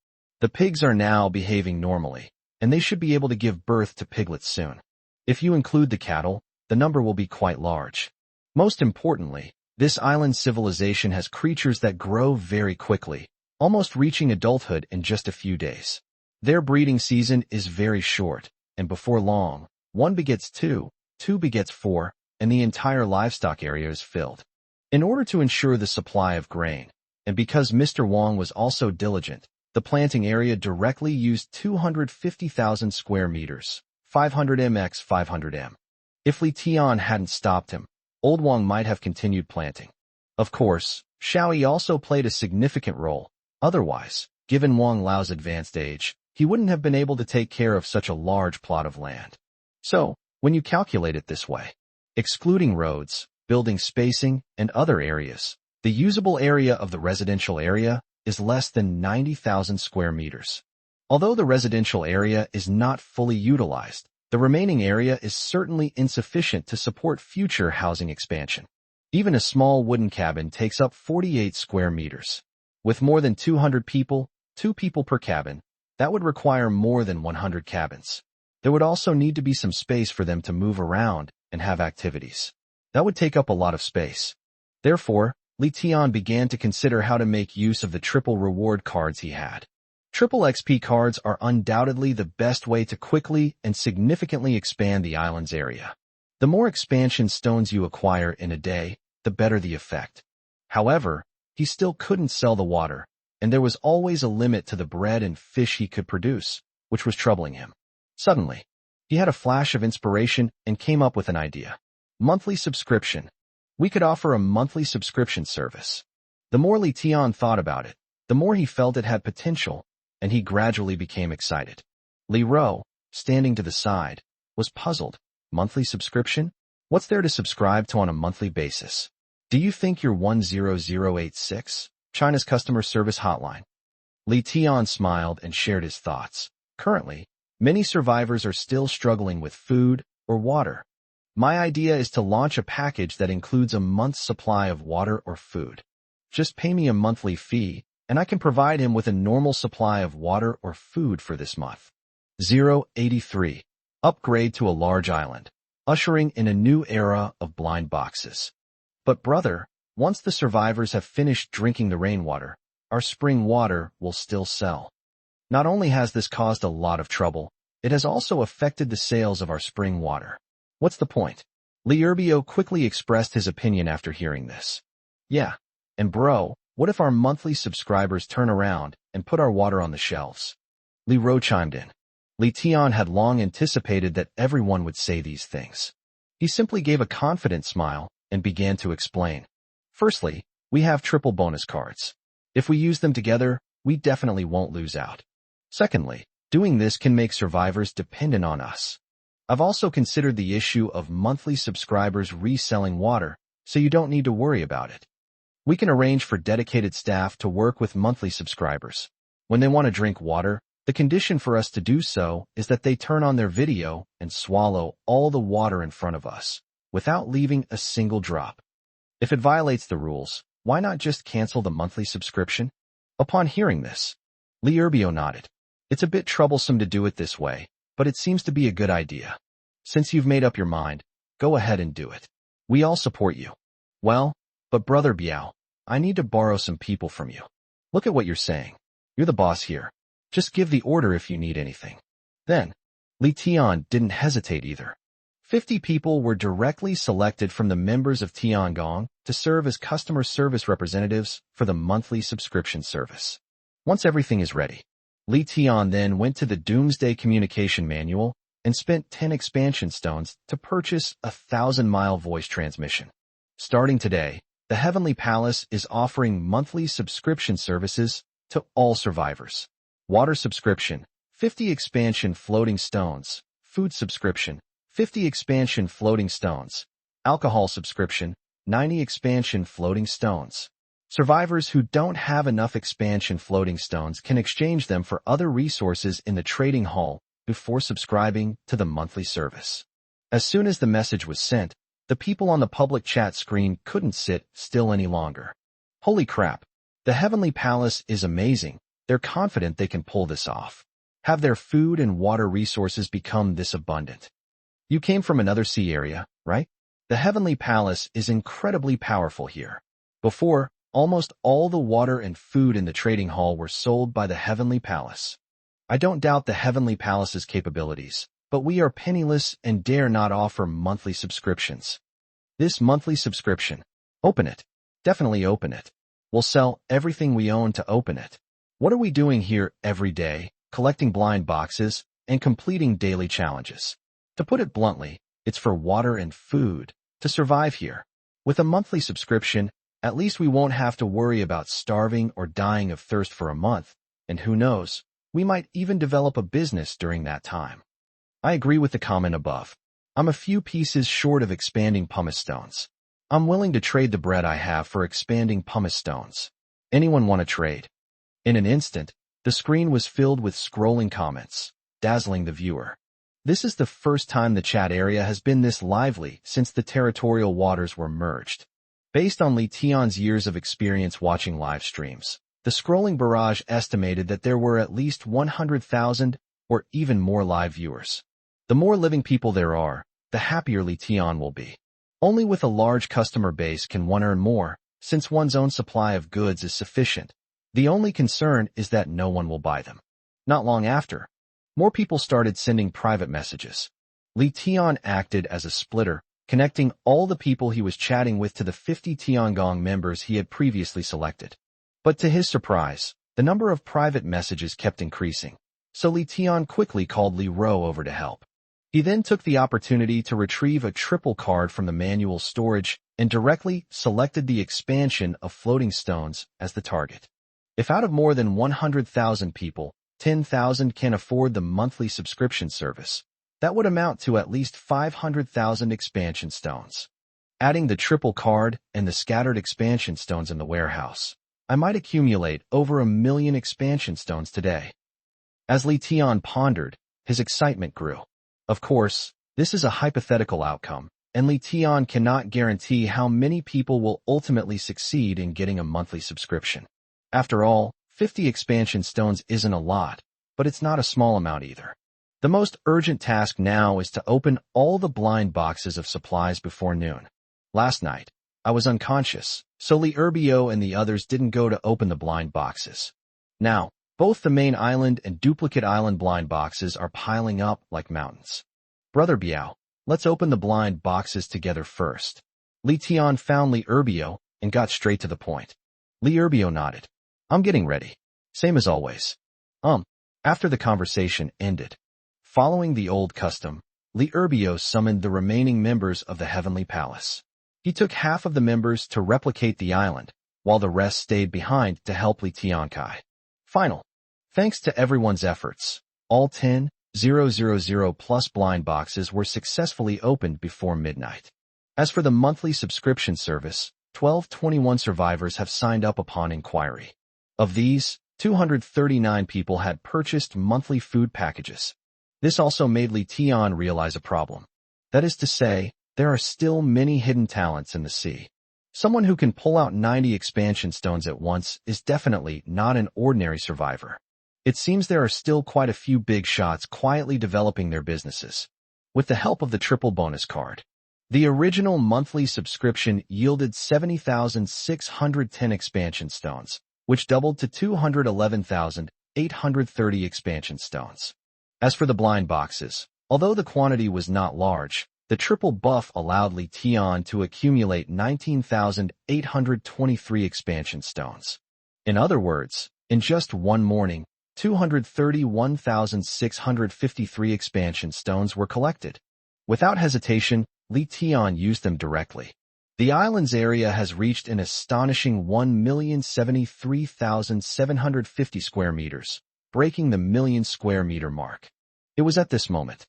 The pigs are now behaving normally, and they should be able to give birth to piglets soon. If you include the cattle, the number will be quite large. Most importantly, this island civilization has creatures that grow very quickly, almost reaching adulthood in just a few days. Their breeding season is very short, and before long, one begets two, two begets four, and the entire livestock area is filled. In order to ensure the supply of grain, and because Mr. Wang was also diligent, the planting area directly used 250,000 square meters, 500 m x 500 m. If Li Tian hadn't stopped him, Old Wang might have continued planting. Of course, Shaoyi also played a significant role. Otherwise, given Wang Lao's advanced age, he wouldn't have been able to take care of such a large plot of land. So, when you calculate it this way, excluding roads, building spacing, and other areas, the usable area of the residential area is less than 90,000 square meters. Although the residential area is not fully utilized, the remaining area is certainly insufficient to support future housing expansion. Even a small wooden cabin takes up 48 square meters. With more than 200 people, 2 people per cabin, that would require more than 100 cabins. There would also need to be some space for them to move around and have activities. That would take up a lot of space. Therefore, Li Tian began to consider how to make use of the triple reward cards he had. Triple XP cards are undoubtedly the best way to quickly and significantly expand the island's area. The more expansion stones you acquire in a day, the better the effect. However, he still couldn't sell the water, and there was always a limit to the bread and fish he could produce, which was troubling him. Suddenly, he had a flash of inspiration and came up with an idea. Monthly subscription. We could offer a monthly subscription service. The more Li Tian thought about it, the more he felt it had potential, and he gradually became excited. Li Ro, standing to the side, was puzzled. Monthly subscription? What's there to subscribe to on a monthly basis? Do you think you're 10086? China's customer service hotline. Li Tian smiled and shared his thoughts. Currently, many survivors are still struggling with food or water. My idea is to launch a package that includes a month's supply of water or food. Just pay me a monthly fee, and I can provide him with a normal supply of water or food for this month. 083. Upgrade to a large island, ushering in a new era of blind boxes. But brother, once the survivors have finished drinking the rainwater, our spring water will still sell. Not only has this caused a lot of trouble, it has also affected the sales of our spring water. What's the point? Li Urbio quickly expressed his opinion after hearing this. Yeah, and bro, what if our monthly subscribers turn around and put our water on the shelves? Li Ro chimed in. Li Tian had long anticipated that everyone would say these things. He simply gave a confident smile and began to explain. Firstly, we have triple bonus cards. If we use them together, we definitely won't lose out. Secondly, doing this can make survivors dependent on us. I've also considered the issue of monthly subscribers reselling water, so you don't need to worry about it. We can arrange for dedicated staff to work with monthly subscribers. When they want to drink water, the condition for us to do so is that they turn on their video and swallow all the water in front of us, without leaving a single drop. If it violates the rules, why not just cancel the monthly subscription? Upon hearing this, Li Urbio nodded. It's a bit troublesome to do it this way, but it seems to be a good idea. Since you've made up your mind, go ahead and do it. We all support you. Well, but brother Biao, I need to borrow some people from you. Look at what you're saying. You're the boss here. Just give the order if you need anything. Then, Li Tian didn't hesitate either. 50 people were directly selected from the members of Tiangong to serve as customer service representatives for the monthly subscription service. Once everything is ready, Li Tian then went to the Doomsday Communication Manual and spent 10 expansion stones to purchase a 1,000-mile voice transmission. Starting today, the Heavenly Palace is offering monthly subscription services to all survivors. Water subscription, 50 expansion floating stones. Food subscription, 50 expansion floating stones. Alcohol subscription, 90 expansion floating stones. Survivors who don't have enough expansion floating stones can exchange them for other resources in the trading hall before subscribing to the monthly service. As soon as the message was sent, the people on the public chat screen couldn't sit still any longer. Holy crap! The Heavenly Palace is amazing. They're confident they can pull this off. Have their food and water resources become this abundant. You came from another sea area, right? The Heavenly Palace is incredibly powerful here. Before, almost all the water and food in the trading hall were sold by the Heavenly Palace. I don't doubt the Heavenly Palace's capabilities, but we are penniless and dare not offer monthly subscriptions. This monthly subscription, open it. Definitely open it. We'll sell everything we own to open it. What are we doing here every day? Collecting blind boxes and completing daily challenges. To put it bluntly, it's for water and food to survive here. With a monthly subscription, at least we won't have to worry about starving or dying of thirst for a month, and who knows, we might even develop a business during that time. I agree with the comment above. I'm a few pieces short of expanding pumice stones. I'm willing to trade the bread I have for expanding pumice stones. Anyone want to trade? In an instant, the screen was filled with scrolling comments, dazzling the viewer. This is the first time the chat area has been this lively since the territorial waters were merged. Based on Li Tian's years of experience watching live streams, the scrolling barrage estimated that there were at least 100,000 or even more live viewers. The more living people there are, the happier Li Tian will be. Only with a large customer base can one earn more, since one's own supply of goods is sufficient. The only concern is that no one will buy them. Not long after, more people started sending private messages. Li Tian acted as a splitter, connecting all the people he was chatting with to the 50 Tiangong members he had previously selected. But to his surprise, the number of private messages kept increasing, so Li Tian quickly called Li Ro over to help. He then took the opportunity to retrieve a triple card from the manual storage and directly selected the expansion of floating stones as the target. If out of more than 100,000 people, 10,000 can afford the monthly subscription service, that would amount to at least 500,000 expansion stones. Adding the triple card and the scattered expansion stones in the warehouse, I might accumulate over 1 million expansion stones today. As Li Tian pondered, his excitement grew. Of course, this is a hypothetical outcome, and Li Tian cannot guarantee how many people will ultimately succeed in getting a monthly subscription. After all, 50 expansion stones isn't a lot, but it's not a small amount either. The most urgent task now is to open all the blind boxes of supplies before noon. Last night, I was unconscious, so Li Erbio and the others didn't go to open the blind boxes. Now, both the main island and duplicate island blind boxes are piling up like mountains. Brother Biao, let's open the blind boxes together first. Li Tian found Li Erbio and got straight to the point. Li Erbio nodded. I'm getting ready. Same as always. After the conversation ended, following the old custom, Li Erbio summoned the remaining members of the Heavenly Palace. He took half of the members to replicate the island, while the rest stayed behind to help Li Tiankai. Final. Thanks to everyone's efforts, all 10,000 plus blind boxes were successfully opened before midnight. As for the monthly subscription service, 1221 survivors have signed up upon inquiry. Of these, 239 people had purchased monthly food packages. This also made Li Tian realize a problem. That is to say, there are still many hidden talents in the sea. Someone who can pull out 90 expansion stones at once is definitely not an ordinary survivor. It seems there are still quite a few big shots quietly developing their businesses. With the help of the triple bonus card, the original monthly subscription yielded 70,610 expansion stones, which doubled to 211,830 expansion stones. As for the blind boxes, although the quantity was not large, The triple buff allowed Li Tian to accumulate 19,823 expansion stones. In other words, in just one morning, 231,653 expansion stones were collected. Without hesitation, Li Tian used them directly. The island's area has reached an astonishing 1,073,750 square meters, breaking the million square meter mark. It was at this moment.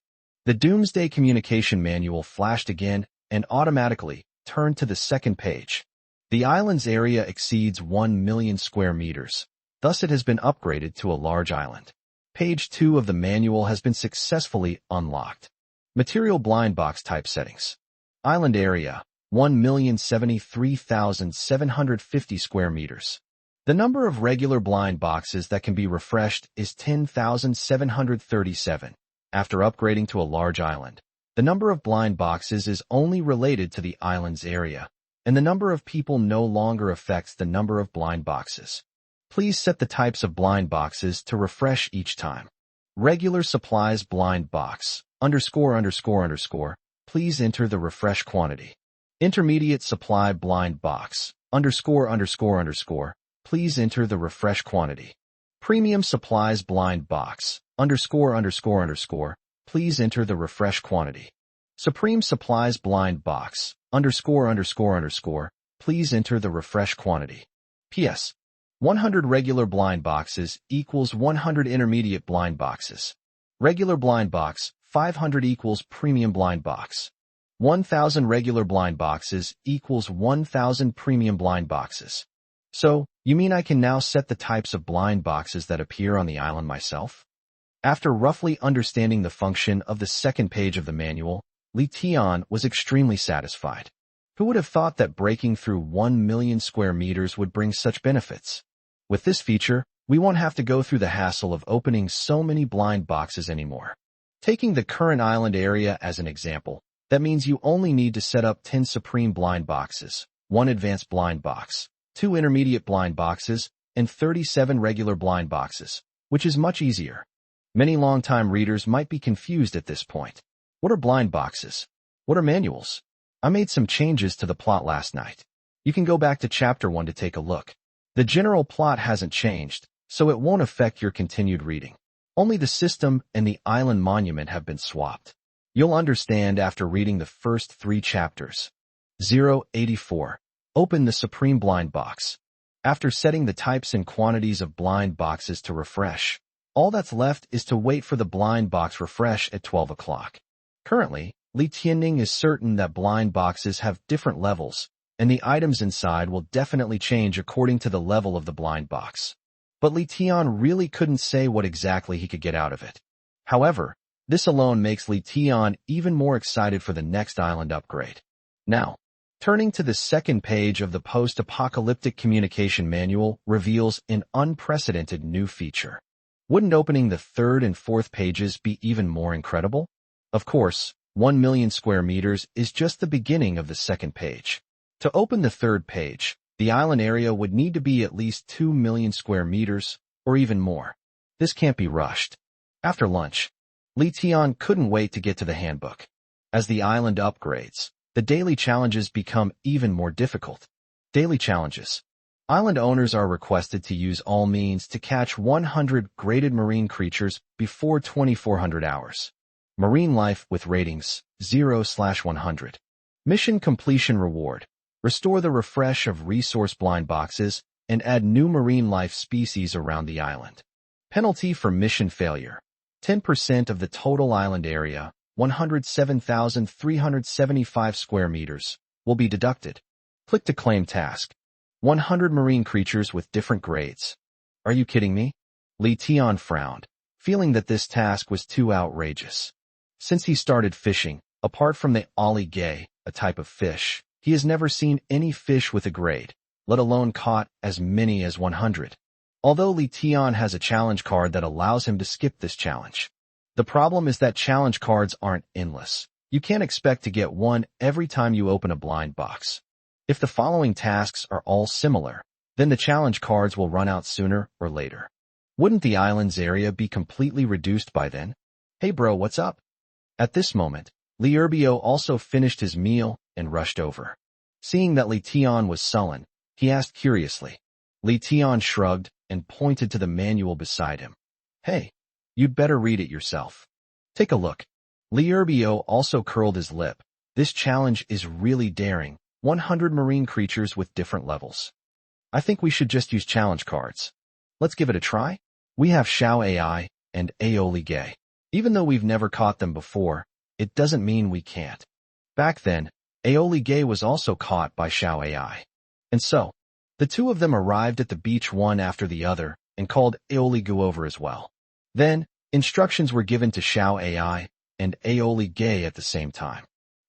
The Doomsday Communication Manual flashed again and automatically turned to the second page. The island's area exceeds 1 million square meters. Thus it has been upgraded to a large island. Page 2 of the manual has been successfully unlocked. Material blind box type settings. Island area, 1,073,750 square meters. The number of regular blind boxes that can be refreshed is 10,737. After upgrading to a large island, the number of blind boxes is only related to the island's area, and the number of people no longer affects the number of blind boxes. Please set the types of blind boxes to refresh each time. Regular supplies blind box, _____. Please enter the refresh quantity. Intermediate supply blind box, _____. Please enter the refresh quantity. Premium supplies blind box, _____. Please enter the refresh quantity. Supreme supplies blind box, _____. Please enter the refresh quantity. P.S. 100 regular blind boxes equals 100 intermediate blind boxes. Regular blind box, 500 equals premium blind box. 1,000 regular blind boxes equals 1,000 premium blind boxes. So, you mean I can now set the types of blind boxes that appear on the island myself? After roughly understanding the function of the second page of the manual, Li Tian was extremely satisfied. Who would have thought that breaking through 1 million square meters would bring such benefits? With this feature, we won't have to go through the hassle of opening so many blind boxes anymore. Taking the current island area as an example, that means you only need to set up 10 supreme blind boxes, 1 advanced blind box, 2 intermediate blind boxes, and 37 regular blind boxes, which is much easier. Many longtime readers might be confused at this point. What are blind boxes? What are manuals? I made some changes to the plot last night. You can go back to chapter 1 to take a look. The general plot hasn't changed, so it won't affect your continued reading. Only the system and the island monument have been swapped. You'll understand after reading the first 3 chapters. 084. Open the Supreme Blind Box. After setting the types and quantities of blind boxes to refresh, all that's left is to wait for the blind box refresh at 12 o'clock. Currently, Li Tianning is certain that blind boxes have different levels, and the items inside will definitely change according to the level of the blind box. But Li Tian really couldn't say what exactly he could get out of it. However, this alone makes Li Tian even more excited for the next island upgrade. Now, turning to the second page of the post-apocalyptic communication manual reveals an unprecedented new feature. Wouldn't opening the third and fourth pages be even more incredible? Of course, 1 million square meters is just the beginning of the second page. To open the third page, the island area would need to be at least 2 million square meters, or even more. This can't be rushed. After lunch, Li Tian couldn't wait to get to the handbook. As the island upgrades, the daily challenges become even more difficult. Daily challenges. Island owners are requested to use all means to catch 100 graded marine creatures before 2400 hours. Marine life with ratings 0/100. Mission completion reward. Restore the refresh of resource blind boxes and add new marine life species around the island. Penalty for mission failure. 10% of the total island area, 107,375 square meters, will be deducted. Click to claim task. 100 marine creatures with different grades. Are you kidding me? Li Tian frowned, feeling that this task was too outrageous. Since he started fishing, apart from the oligay, a type of fish, he has never seen any fish with a grade, let alone caught as many as 100. Although Li Tian has a challenge card that allows him to skip this challenge. The problem is that challenge cards aren't endless. You can't expect to get one every time you open a blind box. If the following tasks are all similar, then the challenge cards will run out sooner or later. Wouldn't the island's area be completely reduced by then? Hey bro, what's up? At this moment, Liurbio also finished his meal and rushed over. Seeing that Li Tian was sullen, he asked curiously. Li Tian shrugged and pointed to the manual beside him. Hey, you'd better read it yourself. Take a look. Liurbio also curled his lip. This challenge is really daring. 100 marine creatures with different levels. I think we should just use challenge cards. Let's give it a try. We have Xiao AI and Aoli Gay. Even though we've never caught them before, it doesn't mean we can't. Back then, Aoli Gay was also caught by Xiao AI. And so, the two of them arrived at the beach one after the other and called Aoli Gu over as well. Then, instructions were given to Xiao AI and Aoli Gay at the same time.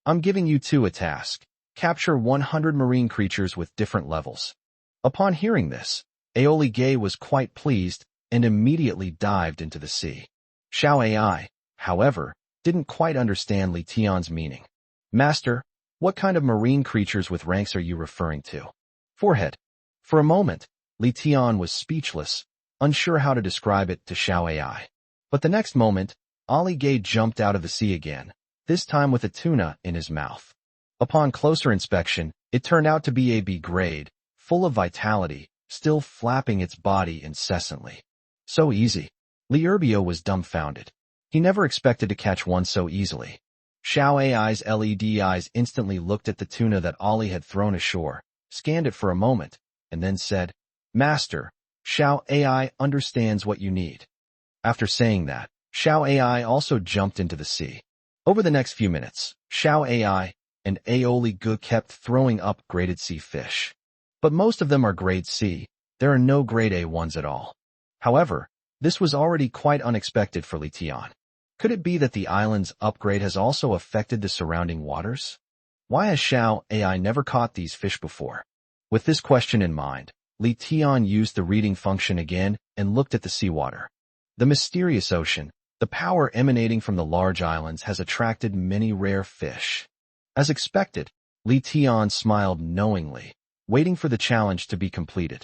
I'm giving you two a task. Capture 100 marine creatures with different levels. Upon hearing this, Aoli Gay was quite pleased and immediately dived into the sea. Xiao AI, however, didn't quite understand Li Tian's meaning. Master, what kind of marine creatures with ranks are you referring to? Forehead. For a moment, Li Tian was speechless, unsure how to describe it to Xiao AI. But the next moment, Ali Gay jumped out of the sea again, this time with a tuna in his mouth. Upon closer inspection, it turned out to be a B grade, full of vitality, still flapping its body incessantly. So easy. Liurbio was dumbfounded. He never expected to catch one so easily. Xiao AI's LED eyes instantly looked at the tuna that Ali had thrown ashore, scanned it for a moment, and then said, Master, Xiao AI understands what you need. After saying that, Xiao AI also jumped into the sea. Over the next few minutes, Xiao AI and Aoli Gu kept throwing up graded C fish. But most of them are grade C. There are no grade A ones at all. However, this was already quite unexpected for Li Tian. Could it be that the island's upgrade has also affected the surrounding waters? Why has Xiao AI never caught these fish before? With this question in mind, Li Tian used the reading function again and looked at the seawater. The mysterious ocean, the power emanating from the large islands, has attracted many rare fish. As expected, Li Tian smiled knowingly, waiting for the challenge to be completed.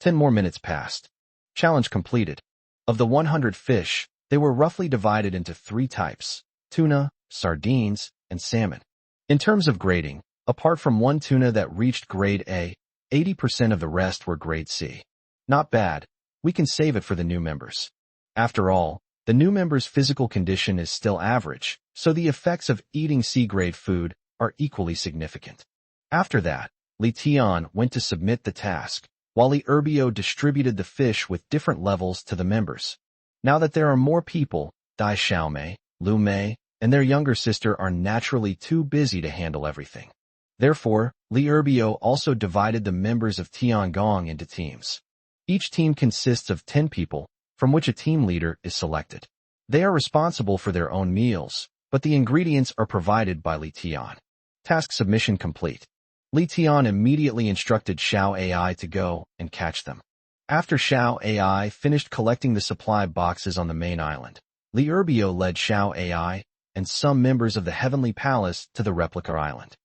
10 more minutes passed. Challenge completed. Of the 100 fish, they were roughly divided into 3 types: tuna, sardines, and salmon. In terms of grading, apart from one tuna that reached grade A, 80% of the rest were grade C. Not bad. We can save it for the new members. After all, the new members' physical condition is still average, so the effects of eating C-grade food are equally significant. After that, Li Tian went to submit the task, while Liurbio distributed the fish with different levels to the members. Now that there are more people, Dai Xiaomei, Lu Mei, and their younger sister are naturally too busy to handle everything. Therefore, Liurbio also divided the members of Tiangong into teams. Each team consists of 10 people, from which a team leader is selected. They are responsible for their own meals, but the ingredients are provided by Li Tian. Task submission complete. Li Tian immediately instructed Xiao AI to go and catch them. After Xiao AI finished collecting the supply boxes on the main island, Liurbio led Xiao AI and some members of the Heavenly Palace to the replica island.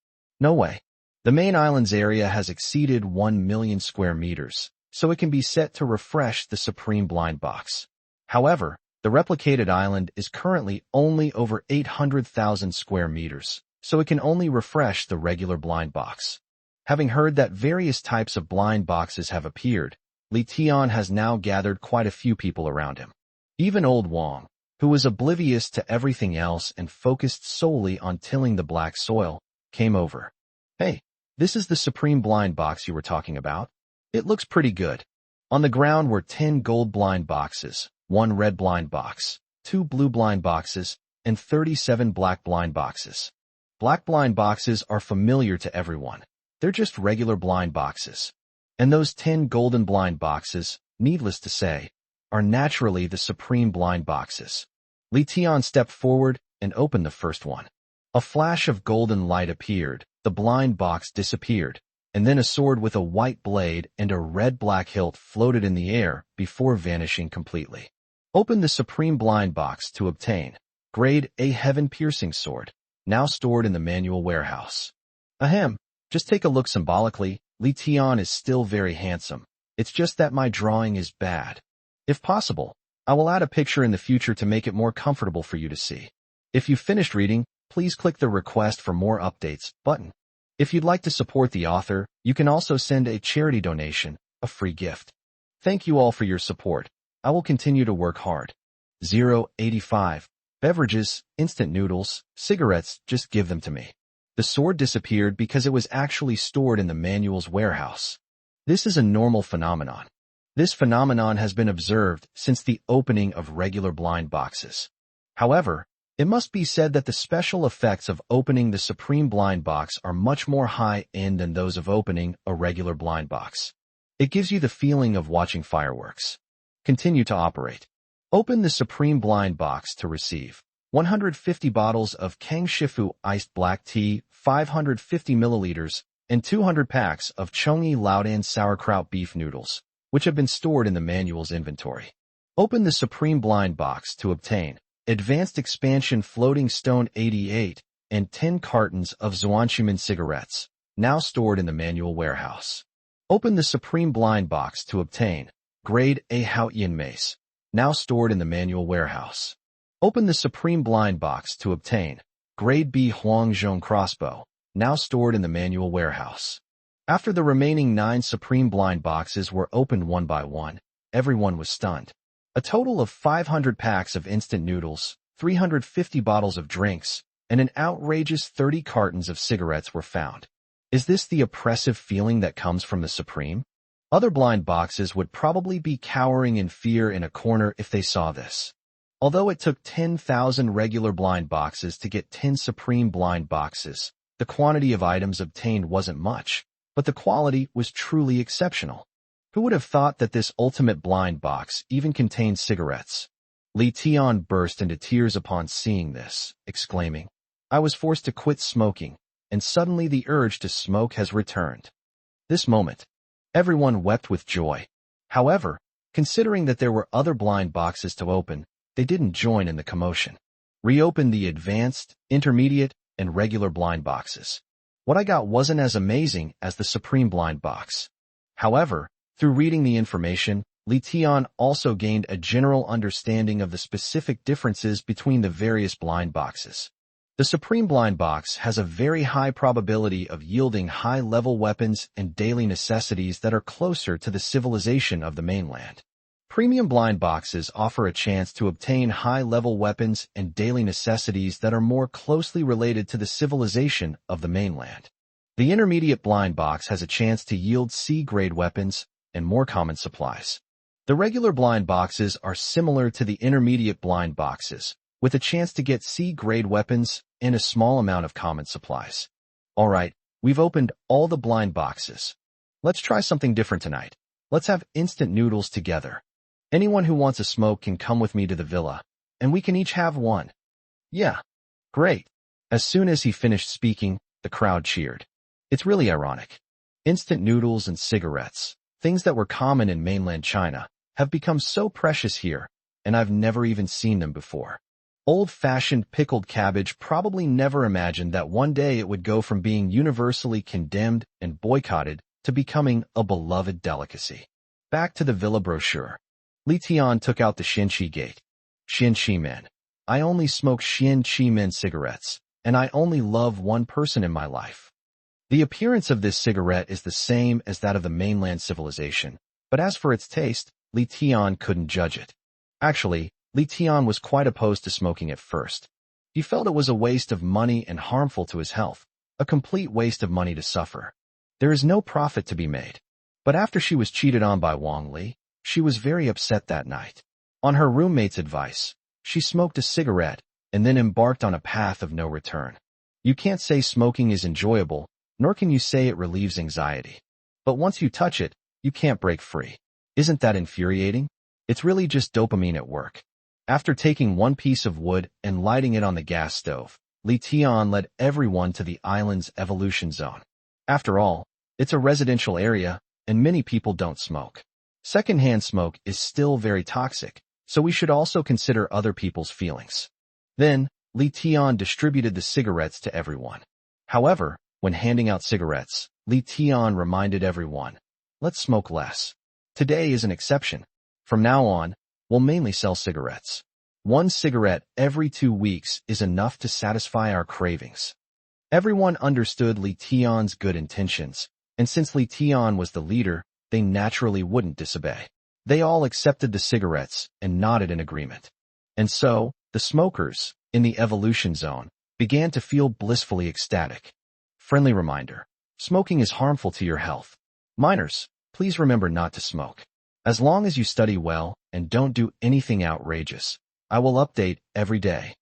No way. The main island's area has exceeded 1 million square meters, so it can be set to refresh the Supreme Blind Box. However, the replicated island is currently only over 800,000 square meters, so it can only refresh the regular blind box. Having heard that various types of blind boxes have appeared, Li Tian has now gathered quite a few people around him. Even old Wang, who was oblivious to everything else and focused solely on tilling the black soil, came over. Hey, this is the Supreme Blind Box you were talking about? It looks pretty good. On the ground were 10 gold blind boxes, 1 red blind box, 2 blue blind boxes, and 37 black blind boxes. Black blind boxes are familiar to everyone. They're just regular blind boxes. And those 10 golden blind boxes, needless to say, are naturally the Supreme Blind Boxes. Li Tian stepped forward and opened the first one. A flash of golden light appeared, the blind box disappeared, and then a sword with a white blade and a red-black hilt floated in the air before vanishing completely. Open the Supreme Blind Box to obtain Grade A Heaven-Piercing Sword, now stored in the manual warehouse. Ahem, just take a look symbolically. Li Tian is still very handsome. It's just that my drawing is bad. If possible, I will add a picture in the future to make it more comfortable for you to see. If you've finished reading, please click the Request for More Updates button. If you'd like to support the author, you can also send a charity donation, a free gift. Thank you all for your support. I will continue to work hard. 085. Beverages, instant noodles, cigarettes, just give them to me. The sword disappeared because it was actually stored in the manual's warehouse. This is a normal phenomenon. This phenomenon has been observed since the opening of regular blind boxes. However, it must be said that the special effects of opening the Supreme Blind Box are much more high-end than those of opening a regular blind box. It gives you the feeling of watching fireworks. Continue to operate. Open the Supreme Blind Box to receive 150 bottles of Kang Shifu iced black tea, 550 milliliters, and 200 packs of Chongyi Laodan sauerkraut beef noodles, which have been stored in the manual's inventory. Open the Supreme Blind Box to obtain Advanced Expansion Floating Stone 88 and 10 cartons of Zhuanshimen cigarettes, now stored in the manual warehouse. Open the Supreme Blind Box to obtain Grade A Haotian Mace, now stored in the manual warehouse. Open the Supreme Blind Box to obtain Grade B Huangzhong Crossbow, now stored in the manual warehouse. After the remaining 9 Supreme Blind Boxes were opened one by one, everyone was stunned. A total of 500 packs of instant noodles, 350 bottles of drinks, and an outrageous 30 cartons of cigarettes were found. Is this the oppressive feeling that comes from the Supreme? Other blind boxes would probably be cowering in fear in a corner if they saw this. Although it took 10,000 regular blind boxes to get 10 Supreme Blind Boxes, the quantity of items obtained wasn't much, but the quality was truly exceptional. Who would have thought that this ultimate blind box even contained cigarettes? Li Tian burst into tears upon seeing this, exclaiming, "I was forced to quit smoking, and suddenly the urge to smoke has returned." This moment, everyone wept with joy. However, considering that there were other blind boxes to open, they didn't join in the commotion. Reopen the advanced, intermediate, and regular blind boxes. What I got wasn't as amazing as the Supreme Blind Box. However, through reading the information, Li Tian also gained a general understanding of the specific differences between the various blind boxes. The Supreme Blind Box has a very high probability of yielding high-level weapons and daily necessities that are closer to the civilization of the mainland. Premium blind boxes offer a chance to obtain high-level weapons and daily necessities that are more closely related to the civilization of the mainland. The intermediate blind box has a chance to yield C-grade weapons and more common supplies. The regular blind boxes are similar to the intermediate blind boxes, with a chance to get C-grade weapons and a small amount of common supplies. Alright, we've opened all the blind boxes. Let's try something different tonight. Let's have instant noodles together. Anyone who wants a smoke can come with me to the villa, and we can each have one. Yeah. Great. As soon as he finished speaking, the crowd cheered. It's really ironic. Instant noodles and cigarettes, things that were common in mainland China, have become so precious here, and I've never even seen them before. Old-fashioned pickled cabbage probably never imagined that one day it would go from being universally condemned and boycotted to becoming a beloved delicacy. Back to the villa brochure. Li Tian took out the Xinqi Gate. Xinqi Men. I only smoke Xinqi Men cigarettes, and I only love one person in my life. The appearance of this cigarette is the same as that of the mainland civilization, but as for its taste, Li Tian couldn't judge it. Actually, Li Tian was quite opposed to smoking at first. He felt it was a waste of money and harmful to his health, a complete waste of money to suffer. There is no profit to be made. But after she was cheated on by Wang Li, she was very upset that night. On her roommate's advice, she smoked a cigarette and then embarked on a path of no return. You can't say smoking is enjoyable, nor can you say it relieves anxiety. But once you touch it, you can't break free. Isn't that infuriating? It's really just dopamine at work. After taking one piece of wood and lighting it on the gas stove, Li Tian led everyone to the island's evolution zone. After all, it's a residential area, and many people don't smoke. Secondhand smoke is still very toxic, so we should also consider other people's feelings. Then, Li Tian distributed the cigarettes to everyone. However, when handing out cigarettes, Li Tian reminded everyone, let's smoke less. Today is an exception. From now on, we'll mainly sell cigarettes. One cigarette every 2 weeks is enough to satisfy our cravings. Everyone understood Li Tian's good intentions, and since Li Tian was the leader, they naturally wouldn't disobey. They all accepted the cigarettes and nodded in agreement. And so, the smokers, in the evolution zone, began to feel blissfully ecstatic. Friendly reminder: smoking is harmful to your health. Minors, please remember not to smoke. As long as you study well and don't do anything outrageous, I will update every day.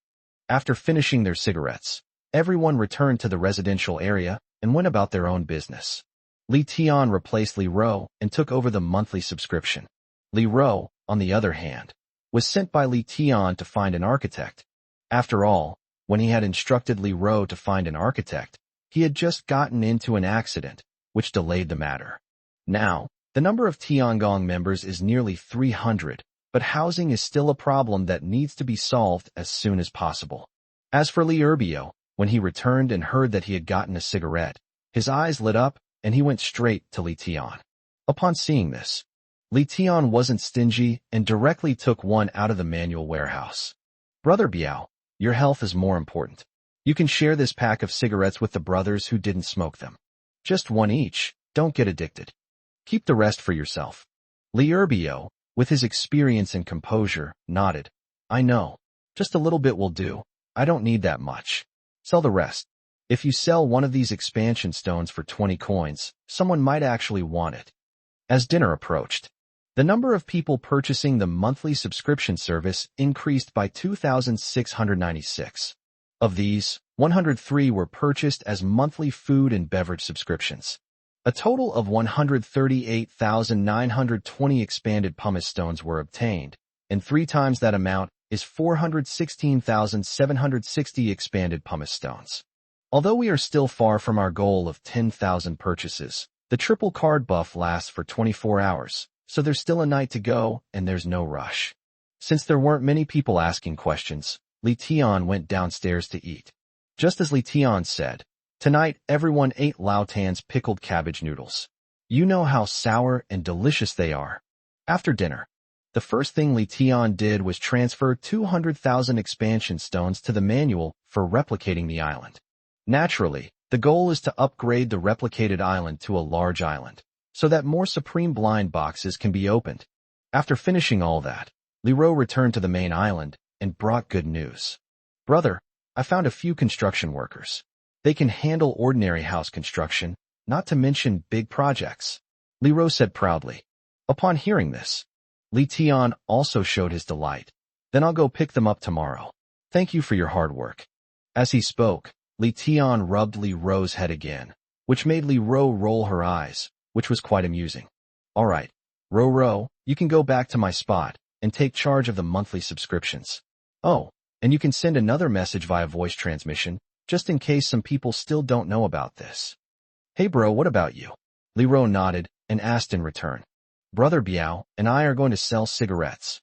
After finishing their cigarettes, everyone returned to the residential area and went about their own business. Li Tian replaced Li Ro and took over the monthly subscription. Li Ro, on the other hand, was sent by Li Tian to find an architect. After all, when he had instructed Li Ro to find an architect, he had just gotten into an accident, which delayed the matter. Now, the number of Tiangong members is nearly 300, but housing is still a problem that needs to be solved as soon as possible. As for Li Erbio, when he returned and heard that he had gotten a cigarette, his eyes lit up and he went straight to Li Tian. Upon seeing this, Li Tian wasn't stingy and directly took one out of the manual warehouse. Brother Biao, your health is more important. You can share this pack of cigarettes with the brothers who didn't smoke them. Just one each, don't get addicted. Keep the rest for yourself. Li Erbio, with his experience and composure, nodded. I know. Just a little bit will do. I don't need that much. Sell the rest. If you sell one of these expansion stones for 20 coins, someone might actually want it. As dinner approached, the number of people purchasing the monthly subscription service increased by 2,696. Of these, 103 were purchased as monthly food and beverage subscriptions. A total of 138,920 expanded pumice stones were obtained, and 3 times that amount is 416,760 expanded pumice stones. Although we are still far from our goal of 10,000 purchases, the triple card buff lasts for 24 hours, so there's still a night to go and there's no rush. Since there weren't many people asking questions, Li Tian went downstairs to eat. Just as Li Tian said, tonight everyone ate Lao Tan's pickled cabbage noodles. You know how sour and delicious they are. After dinner, the first thing Li Tian did was transfer 200,000 expansion stones to the manual for replicating the island. Naturally, the goal is to upgrade the replicated island to a large island, so that more supreme blind boxes can be opened. After finishing all that, Li Ro returned to the main island and brought good news. Brother, I found a few construction workers. They can handle ordinary house construction, not to mention big projects. Li Ro said proudly. Upon hearing this, Li Tian also showed his delight. Then I'll go pick them up tomorrow. Thank you for your hard work. As he spoke, Li Tian rubbed Li Ro's head again, which made Li Ro roll her eyes, which was quite amusing. All right, Ro, you can go back to my spot and take charge of the monthly subscriptions. Oh, and you can send another message via voice transmission, just in case some people still don't know about this. Hey bro, what about you? Li Ro nodded and asked in return. Brother Biao and I are going to sell cigarettes.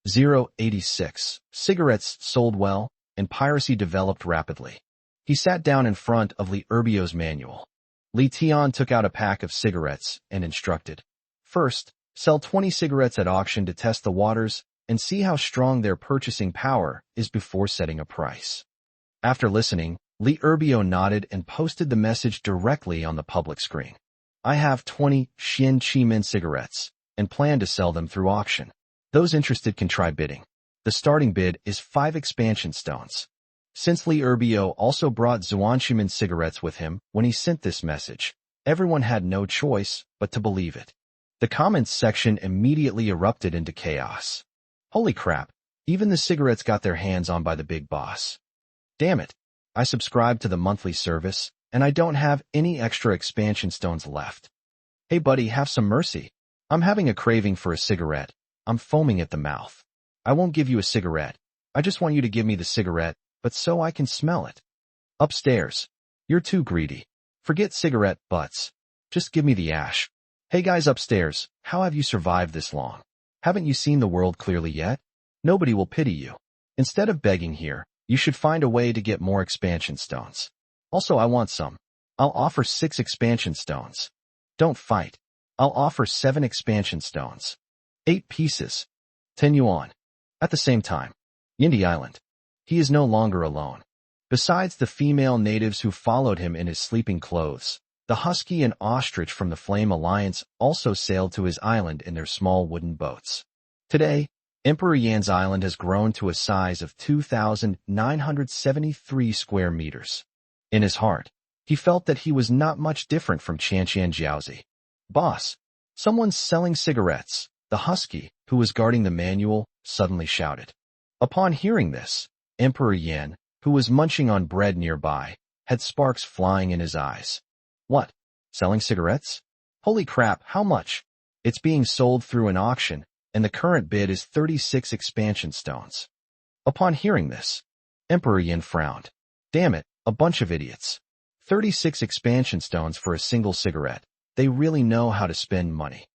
086. Cigarettes sold well, and piracy developed rapidly. He sat down in front of Li Erbio's manual. Li Tian took out a pack of cigarettes and instructed. First, sell 20 cigarettes at auction to test the waters and see how strong their purchasing power is before setting a price. After listening, Li Erbio nodded and posted the message directly on the public screen. I have 20 Xian Chi-min cigarettes and plan to sell them through auction. Those interested can try bidding. The starting bid is 5 expansion stones. Since Li Erbio also brought Zuanshimin cigarettes with him when he sent this message, everyone had no choice but to believe it. The comments section immediately erupted into chaos. Holy crap, even the cigarettes got their hands on by the big boss. Damn it, I subscribed to the monthly service, and I don't have any extra expansion stones left. Hey buddy, have some mercy. I'm having a craving for a cigarette. I'm foaming at the mouth. I won't give you a cigarette. I just want you to give me the cigarette, but so I can smell it. Upstairs. You're too greedy. Forget cigarette butts. Just give me the ash. Hey guys upstairs, how have you survived this long? Haven't you seen the world clearly yet? Nobody will pity you. Instead of begging here, you should find a way to get more expansion stones. Also, I want some. I'll offer 6 expansion stones. Don't fight. I'll offer 7 expansion stones. 8 pieces. 10 yuan. At the same time, Yindi Island. He is no longer alone. Besides the female natives who followed him in his sleeping clothes, the husky and ostrich from the Flame Alliance also sailed to his island in their small wooden boats. Today, Emperor Yan's island has grown to a size of 2,973 square meters. In his heart, he felt that he was not much different from Qianqian Jiaozi. Boss, someone's selling cigarettes. The husky, who was guarding the manual, suddenly shouted. Upon hearing this, Emperor Yan, who was munching on bread nearby, had sparks flying in his eyes. What? Selling cigarettes? Holy crap, how much? It's being sold through an auction, and the current bid is 36 expansion stones. Upon hearing this, Emperor Yan frowned. Damn it, a bunch of idiots. 36 expansion stones for a single cigarette. They really know how to spend money.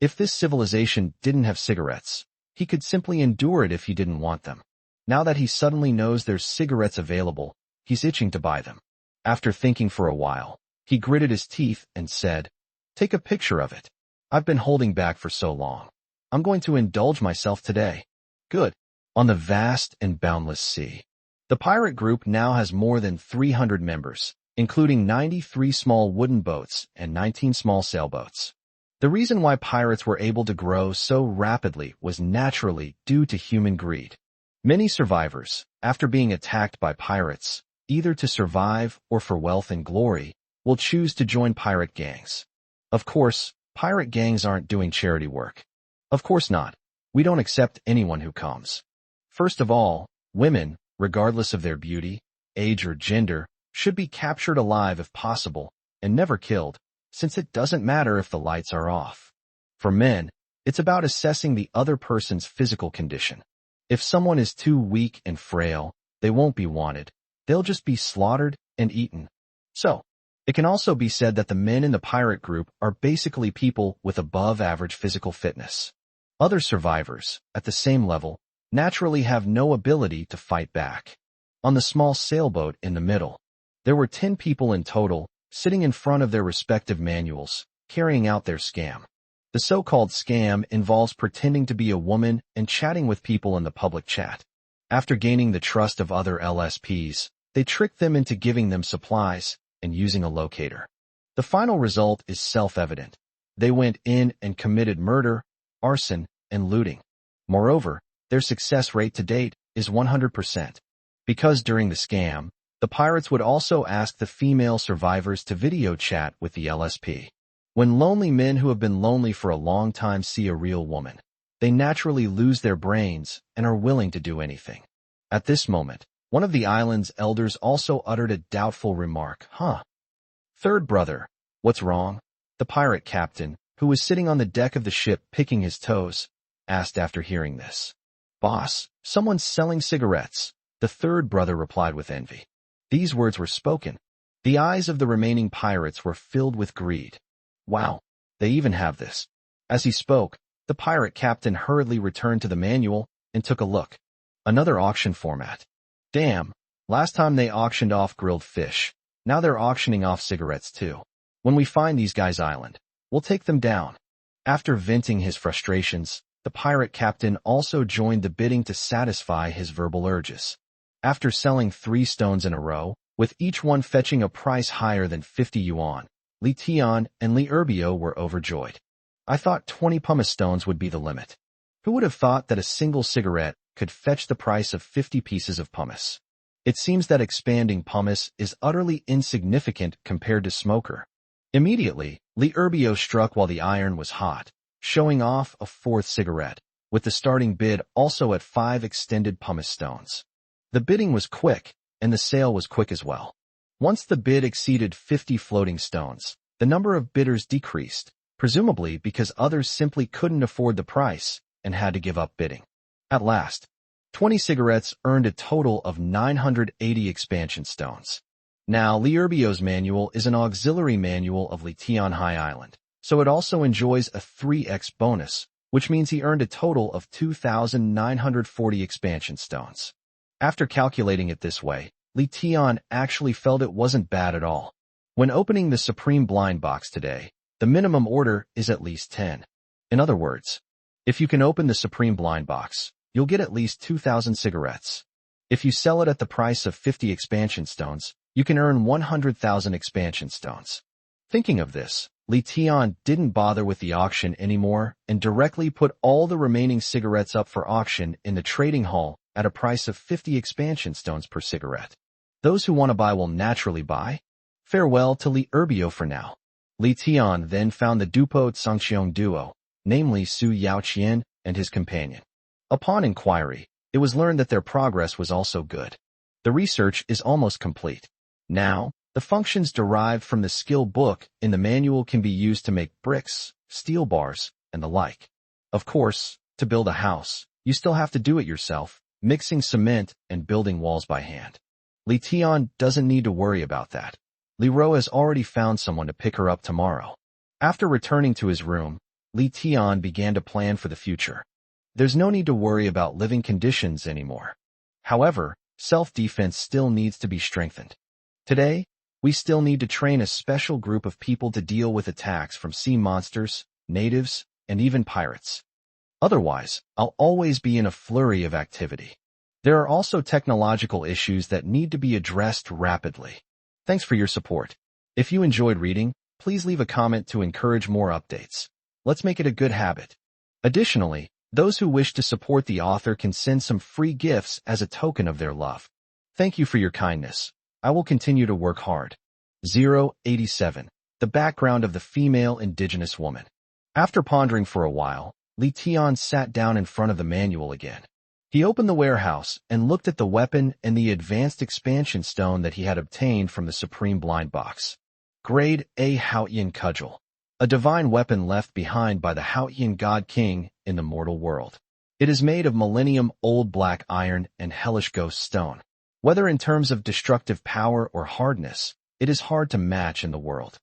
If this civilization didn't have cigarettes, he could simply endure it if he didn't want them. Now that he suddenly knows there's cigarettes available, he's itching to buy them. After thinking for a while, he gritted his teeth and said, Take a picture of it. I've been holding back for so long. I'm going to indulge myself today. Good. On the vast and boundless sea. The pirate group now has more than 300 members, including 93 small wooden boats and 19 small sailboats. The reason why pirates were able to grow so rapidly was naturally due to human greed. Many survivors, after being attacked by pirates, either to survive or for wealth and glory, will choose to join pirate gangs. Of course, pirate gangs aren't doing charity work. Of course not. We don't accept anyone who comes. First of all, women, regardless of their beauty, age or gender, should be captured alive if possible, and never killed, since it doesn't matter if the lights are off. For men, it's about assessing the other person's physical condition. If someone is too weak and frail, they won't be wanted. They'll just be slaughtered and eaten. So, it can also be said that the men in the pirate group are basically people with above-average physical fitness. Other survivors, at the same level, naturally have no ability to fight back. On the small sailboat in the middle, there were 10 people in total, sitting in front of their respective manuals, carrying out their scam. The so-called scam involves pretending to be a woman and chatting with people in the public chat. After gaining the trust of other LSPs, they trick them into giving them supplies and using a locator. The final result is self-evident. They went in and committed murder, arson, and looting. Moreover, their success rate to date is 100%. Because during the scam, the pirates would also ask the female survivors to video chat with the LSP. When lonely men who have been lonely for a long time see a real woman, they naturally lose their brains and are willing to do anything. At this moment, one of the island's elders also uttered a doubtful remark. Third brother, what's wrong? The pirate captain, who was sitting on the deck of the ship picking his toes, asked after hearing this. Boss, someone's selling cigarettes, the third brother replied with envy. These words were spoken. The eyes of the remaining pirates were filled with greed. Wow, they even have this. As he spoke, the pirate captain hurriedly returned to the manual and took a look. Another auction format. Damn, last time they auctioned off grilled fish. Now they're auctioning off cigarettes too. When we find these guys' island, we'll take them down. After venting his frustrations, the pirate captain also joined the bidding to satisfy his verbal urges. After selling 3 stones in a row, with each one fetching a price higher than 50 yuan, Li Tian and Li Erbio were overjoyed. I thought 20 pumice stones would be the limit. Who would have thought that a single cigarette could fetch the price of 50 pieces of pumice? It seems that expanding pumice is utterly insignificant compared to smoker. Immediately, Li Erbio struck while the iron was hot, showing off a 4th cigarette, with the starting bid also at 5 extended pumice stones. The bidding was quick, and the sale was quick as well. Once the bid exceeded 50 floating stones, the number of bidders decreased, presumably because others simply couldn't afford the price and had to give up bidding. At last, 20 cigarettes earned a total of 980 expansion stones. Now, Li Erbio's manual is an auxiliary manual of Li Tian High Island, so it also enjoys a 3x bonus, which means he earned a total of 2,940 expansion stones. After calculating it this way, Li Tian actually felt it wasn't bad at all. When opening the Supreme Blind Box today, the minimum order is at least 10. In other words, if you can open the Supreme Blind Box, you'll get at least 2,000 cigarettes. If you sell it at the price of 50 expansion stones, you can earn 100,000 expansion stones. Thinking of this, Li Tian didn't bother with the auction anymore and directly put all the remaining cigarettes up for auction in the trading hall at a price of 50 expansion stones per cigarette. Those who want to buy will naturally buy. Farewell to Li Erbio for now. Li Tian then found the Dupo Tsangqiong duo, namely Su Yaoqian and his companion. Upon inquiry, it was learned that their progress was also good. The research is almost complete. Now, the functions derived from the skill book in the manual can be used to make bricks, steel bars, and the like. Of course, to build a house, you still have to do it yourself, mixing cement and building walls by hand. Li Tian doesn't need to worry about that. Li Ro has already found someone to pick her up tomorrow. After returning to his room, Li Tian began to plan for the future. There's no need to worry about living conditions anymore. However, self-defense still needs to be strengthened. Today, we still need to train a special group of people to deal with attacks from sea monsters, natives, and even pirates. Otherwise, I'll always be in a flurry of activity. There are also technological issues that need to be addressed rapidly. Thanks for your support. If you enjoyed reading, please leave a comment to encourage more updates. Let's make it a good habit. Additionally, those who wish to support the author can send some free gifts as a token of their love. Thank you for your kindness. I will continue to work hard. 087. The background of the female indigenous woman. After pondering for a while, Li Tian sat down in front of the manual again. He opened the warehouse and looked at the weapon and the advanced expansion stone that he had obtained from the Supreme Blind Box. Grade A Haotian Cudgel. A divine weapon left behind by the Haotian God King in the mortal world. It is made of millennium-old black iron and hellish ghost stone. Whether in terms of destructive power or hardness, it is hard to match in the world.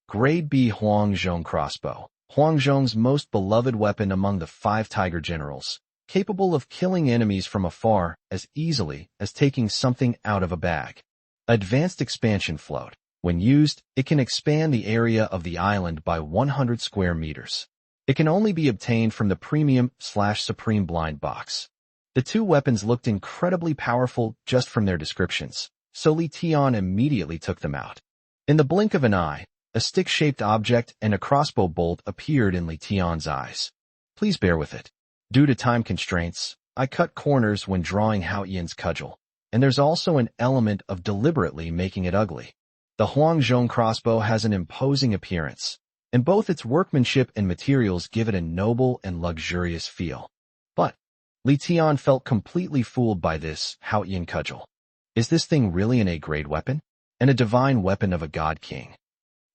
Grade B Huangzhong Crossbow. Huangzhong's most beloved weapon among the 5 tiger generals, capable of killing enemies from afar as easily as taking something out of a bag. Advanced expansion float. When used, it can expand the area of the island by 100 square meters. It can only be obtained from the Premium/Supreme Blind Box. The two weapons looked incredibly powerful just from their descriptions, so Li Tian immediately took them out. In the blink of an eye, a stick-shaped object and a crossbow bolt appeared in Li Tian's eyes. Please bear with it. Due to time constraints, I cut corners when drawing Haotian's cudgel, and there's also an element of deliberately making it ugly. The Huangzhong crossbow has an imposing appearance, and both its workmanship and materials give it a noble and luxurious feel. But Li Tian felt completely fooled by this Haotian cudgel. Is this thing really an A-grade weapon? And a divine weapon of a god king?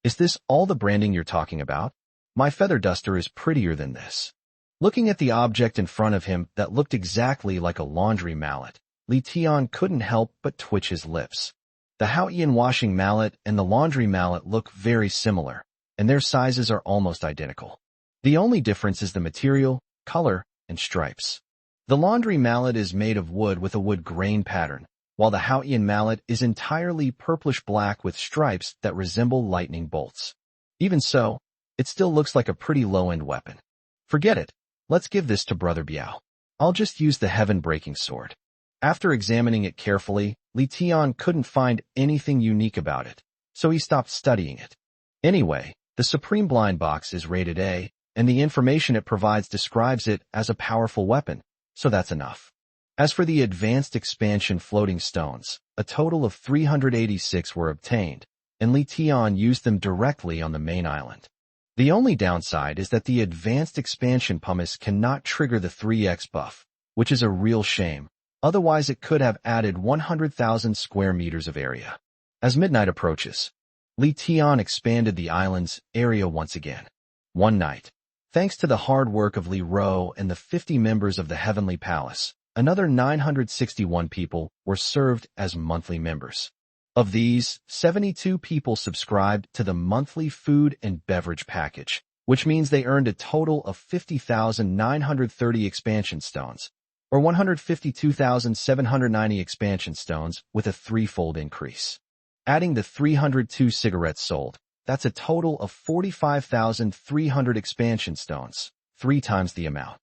Is this all the branding you're talking about? My feather duster is prettier than this. Looking at the object in front of him that looked exactly like a laundry mallet, Li Tian couldn't help but twitch his lips. The Haotian washing mallet and the laundry mallet look very similar, and their sizes are almost identical. The only difference is the material, color, and stripes. The laundry mallet is made of wood with a wood grain pattern, while the Haotian mallet is entirely purplish-black with stripes that resemble lightning bolts. Even so, it still looks like a pretty low-end weapon. Forget it. Let's give this to Brother Biao. I'll just use the heaven-breaking sword. After examining it carefully, Li Tian couldn't find anything unique about it, so he stopped studying it. Anyway, the Supreme Blind Box is rated A, and the information it provides describes it as a powerful weapon, so that's enough. As for the advanced expansion floating stones, a total of 386 were obtained, and Li Tian used them directly on the main island. The only downside is that the advanced expansion pumice cannot trigger the 3x buff, which is a real shame. Otherwise, it could have added 100,000 square meters of area. As midnight approaches, Li Tian expanded the island's area once again. One night, thanks to the hard work of Li Ro and the 50 members of the Heavenly Palace, another 961 people were served as monthly members. Of these, 72 people subscribed to the monthly food and beverage package, which means they earned a total of 50,930 expansion stones, or 152,790 expansion stones with a threefold increase. Adding the 302 cigarettes sold, that's a total of 45,300 expansion stones, 3 times the amount.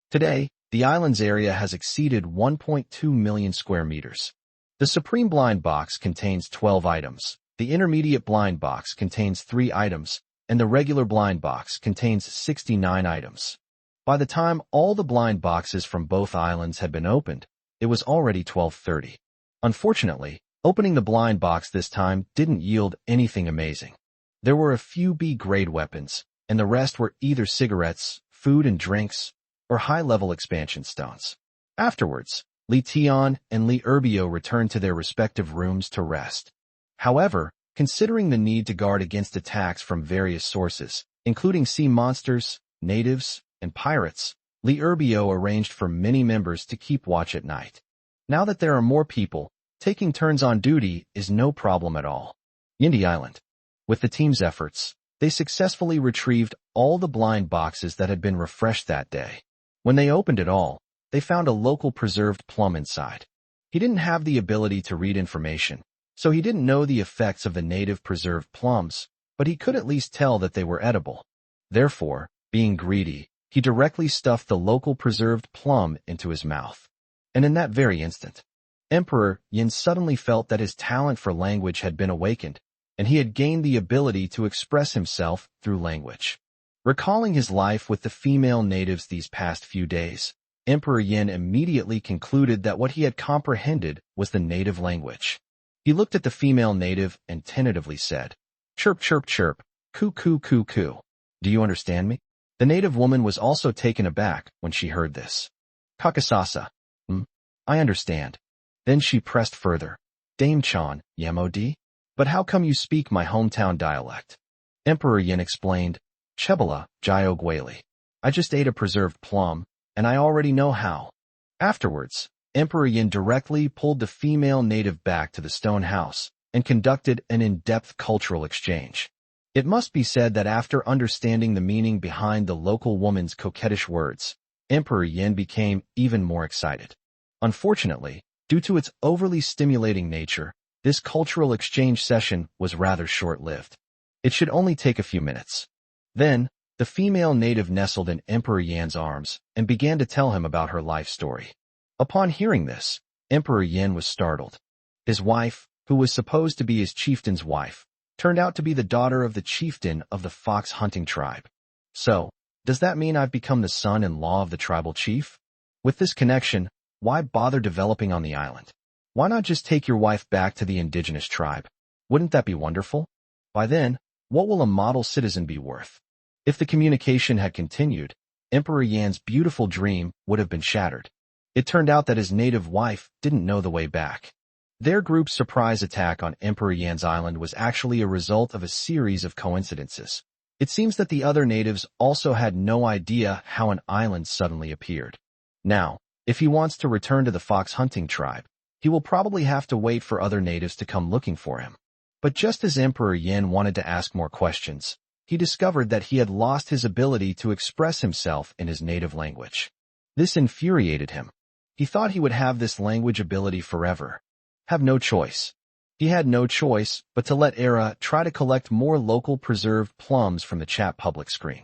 Today, The island's area has exceeded 1.2 million square meters. The Supreme Blind Box contains 12 items, the Intermediate Blind Box contains 3 items, and the Regular Blind Box contains 69 items. By the time all the blind boxes from both islands had been opened, it was already 12:30. Unfortunately, opening the blind box this time didn't yield anything amazing. There were a few B-grade weapons, and the rest were either cigarettes, food and drinks, or high-level expansion stones. Afterwards, Li Tian and Li Erbio returned to their respective rooms to rest. However, considering the need to guard against attacks from various sources, including sea monsters, natives, and pirates, Li Erbio arranged for many members to keep watch at night. Now that there are more people, taking turns on duty is no problem at all. Yindi Island. With the team's efforts, they successfully retrieved all the blind boxes that had been refreshed that day. When they opened it all, they found a local preserved plum inside. He didn't have the ability to read information, so he didn't know the effects of the native preserved plums, but he could at least tell that they were edible. Therefore, being greedy, he directly stuffed the local preserved plum into his mouth. And in that very instant, Emperor Yin suddenly felt that his talent for language had been awakened, and he had gained the ability to express himself through language. Recalling his life with the female natives these past few days, Emperor Yin immediately concluded that what he had comprehended was the native language. He looked at the female native and tentatively said, "Chirp, chirp, chirp, coo, coo, coo, coo. Do you understand me?" The native woman was also taken aback when she heard this. "Kakasasa. I understand." Then she pressed further. "Dame Chan, Yamod? But how come you speak my hometown dialect?" Emperor Yin explained, "Chebala, Jayogwali. I just ate a preserved plum, and I already know how." Afterwards, Emperor Yin directly pulled the female native back to the stone house and conducted an in-depth cultural exchange. It must be said that after understanding the meaning behind the local woman's coquettish words, Emperor Yin became even more excited. Unfortunately, due to its overly stimulating nature, this cultural exchange session was rather short-lived. It should only take a few minutes. Then, the female native nestled in Emperor Yan's arms and began to tell him about her life story. Upon hearing this, Emperor Yan was startled. His wife, who was supposed to be his chieftain's wife, turned out to be the daughter of the chieftain of the fox hunting tribe. So, does that mean I've become the son-in-law of the tribal chief? With this connection, why bother developing on the island? Why not just take your wife back to the indigenous tribe? Wouldn't that be wonderful? By then, what will a model citizen be worth? If the communication had continued, Emperor Yan's beautiful dream would have been shattered. It turned out that his native wife didn't know the way back. Their group's surprise attack on Emperor Yan's island was actually a result of a series of coincidences. It seems that the other natives also had no idea how an island suddenly appeared. Now, if he wants to return to the fox hunting tribe, he will probably have to wait for other natives to come looking for him. But just as Emperor Yin wanted to ask more questions, he discovered that he had lost his ability to express himself in his native language. This infuriated him. He thought he would have this language ability forever. Have no choice. He had no choice but to let Era try to collect more local preserved plums from the chat public screen.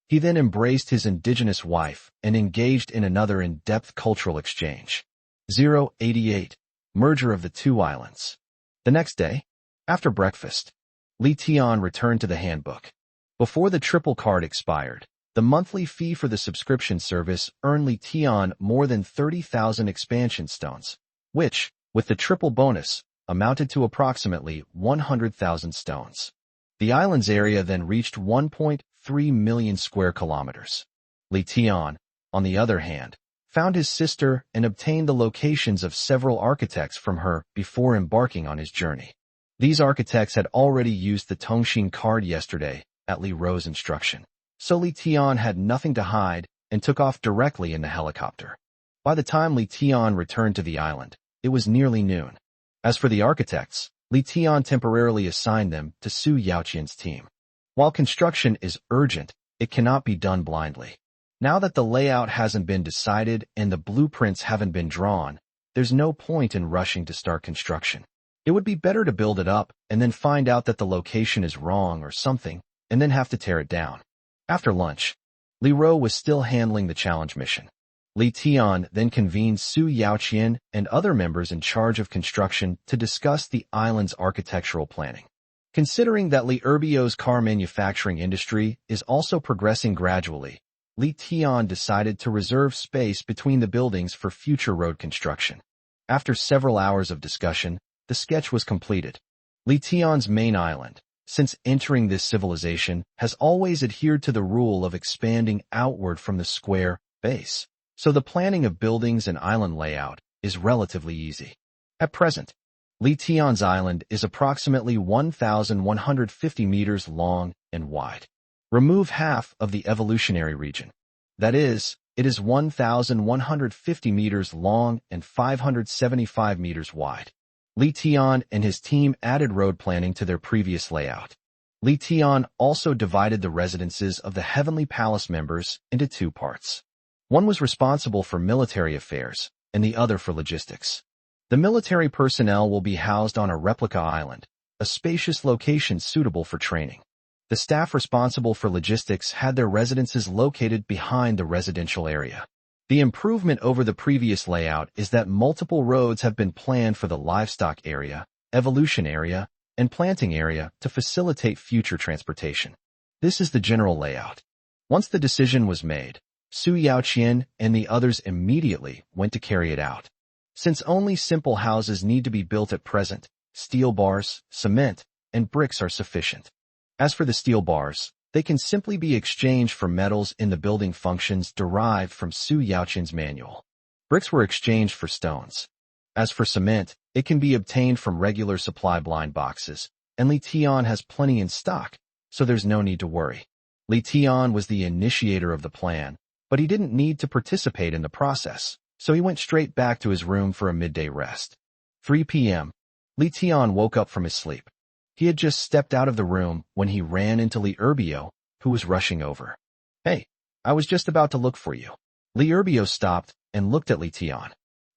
He then embraced his indigenous wife and engaged in another in-depth cultural exchange. 088. Merger of the two islands. The next day, after breakfast, Li Tian returned to the handbook. Before the triple card expired, the monthly fee for the subscription service earned Li Tian more than 30,000 expansion stones, which, with the triple bonus, amounted to approximately 100,000 stones. The island's area then reached 1.3 million square kilometers. Li Tian, on the other hand, found his sister and obtained the locations of several architects from her before embarking on his journey. These architects had already used the Tongxin card yesterday at Li Ro's instruction, so Li Tian had nothing to hide and took off directly in the helicopter. By the time Li Tian returned to the island, it was nearly noon. As for the architects, Li Tian temporarily assigned them to Su Yaoqian's team. While construction is urgent, it cannot be done blindly. Now that the layout hasn't been decided and the blueprints haven't been drawn, there's no point in rushing to start construction. It would be better to build it up and then find out that the location is wrong or something, and then have to tear it down. After lunch, Li Ro was still handling the challenge mission. Li Tian then convened Su Yaoqian and other members in charge of construction to discuss the island's architectural planning. Considering that Li Erbio's car manufacturing industry is also progressing gradually, Li Tian decided to reserve space between the buildings for future road construction. After several hours of discussion, the sketch was completed. Li Tian's main island, since entering this civilization, has always adhered to the rule of expanding outward from the square base, so the planning of buildings and island layout is relatively easy. At present, Li Tian's island is approximately 1,150 meters long and wide. Remove half of the evolutionary region. That is, it is 1,150 meters long and 575 meters wide. Li Tian and his team added road planning to their previous layout. Li Tian also divided the residences of the Heavenly Palace members into two parts. One was responsible for military affairs, and the other for logistics. The military personnel will be housed on a replica island, a spacious location suitable for training. The staff responsible for logistics had their residences located behind the residential area. The improvement over the previous layout is that multiple roads have been planned for the livestock area, evolution area, and planting area to facilitate future transportation. This is the general layout. Once the decision was made, Su Yaoqian and the others immediately went to carry it out. Since only simple houses need to be built at present, steel bars, cement, and bricks are sufficient. As for the steel bars, they can simply be exchanged for metals in the building functions derived from Su Yaoqian's manual. Bricks were exchanged for stones. As for cement, it can be obtained from regular supply blind boxes, and Li Tian has plenty in stock, so there's no need to worry. Li Tian was the initiator of the plan, but he didn't need to participate in the process, so he went straight back to his room for a midday rest. 3 p.m. Li Tian woke up from his sleep. He had just stepped out of the room when he ran into Li Erbio, who was rushing over. "Hey, I was just about to look for you." Li Erbio stopped and looked at Li Tian.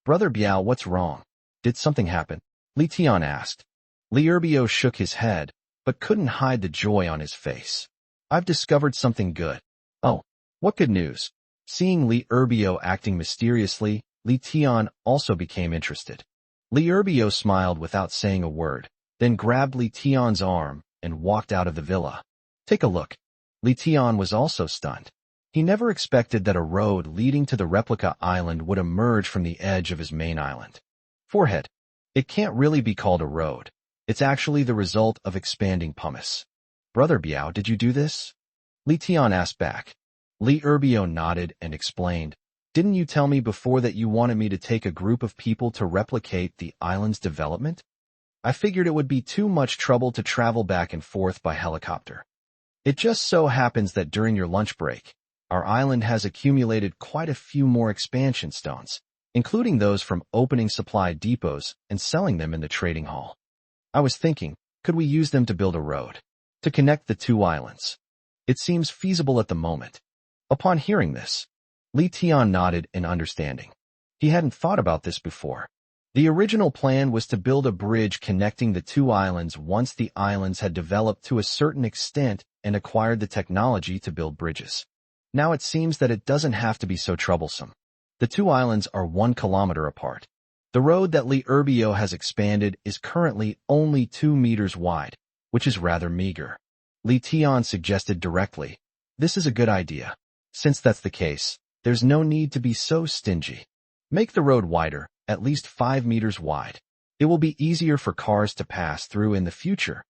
"Brother Biao, what's wrong? Did something happen?" Li Tian asked. Li Erbio shook his head, but couldn't hide the joy on his face. "I've discovered something good." "Oh, what good news?" Seeing Li Erbio acting mysteriously, Li Tian also became interested. Li Erbio smiled without saying a word, then grabbed Li Tian's arm and walked out of the villa. "Take a look." Li Tian was also stunned. He never expected that a road leading to the replica island would emerge from the edge of his main island. Forehead. It can't really be called a road. It's actually the result of expanding pumice. "Brother Biao, did you do this?" Li Tian asked back. Li Erbio nodded and explained, "Didn't you tell me before that you wanted me to take a group of people to replicate the island's development? I figured it would be too much trouble to travel back and forth by helicopter. It just so happens that during your lunch break, our island has accumulated quite a few more expansion stones, including those from opening supply depots and selling them in the trading hall. I was thinking, could we use them to build a road to connect the two islands? It seems feasible at the moment." Upon hearing this, Li Tian nodded in understanding. He hadn't thought about this before. The original plan was to build a bridge connecting the two islands once the islands had developed to a certain extent and acquired the technology to build bridges. Now it seems that it doesn't have to be so troublesome. The two islands are 1 kilometer apart. The road that Li Erbio has expanded is currently only 2 meters wide, which is rather meager. Li Tian suggested directly, "This is a good idea. Since that's the case, there's no need to be so stingy. Make the road wider, at least 5 meters wide. It will be easier for cars to pass through in the future.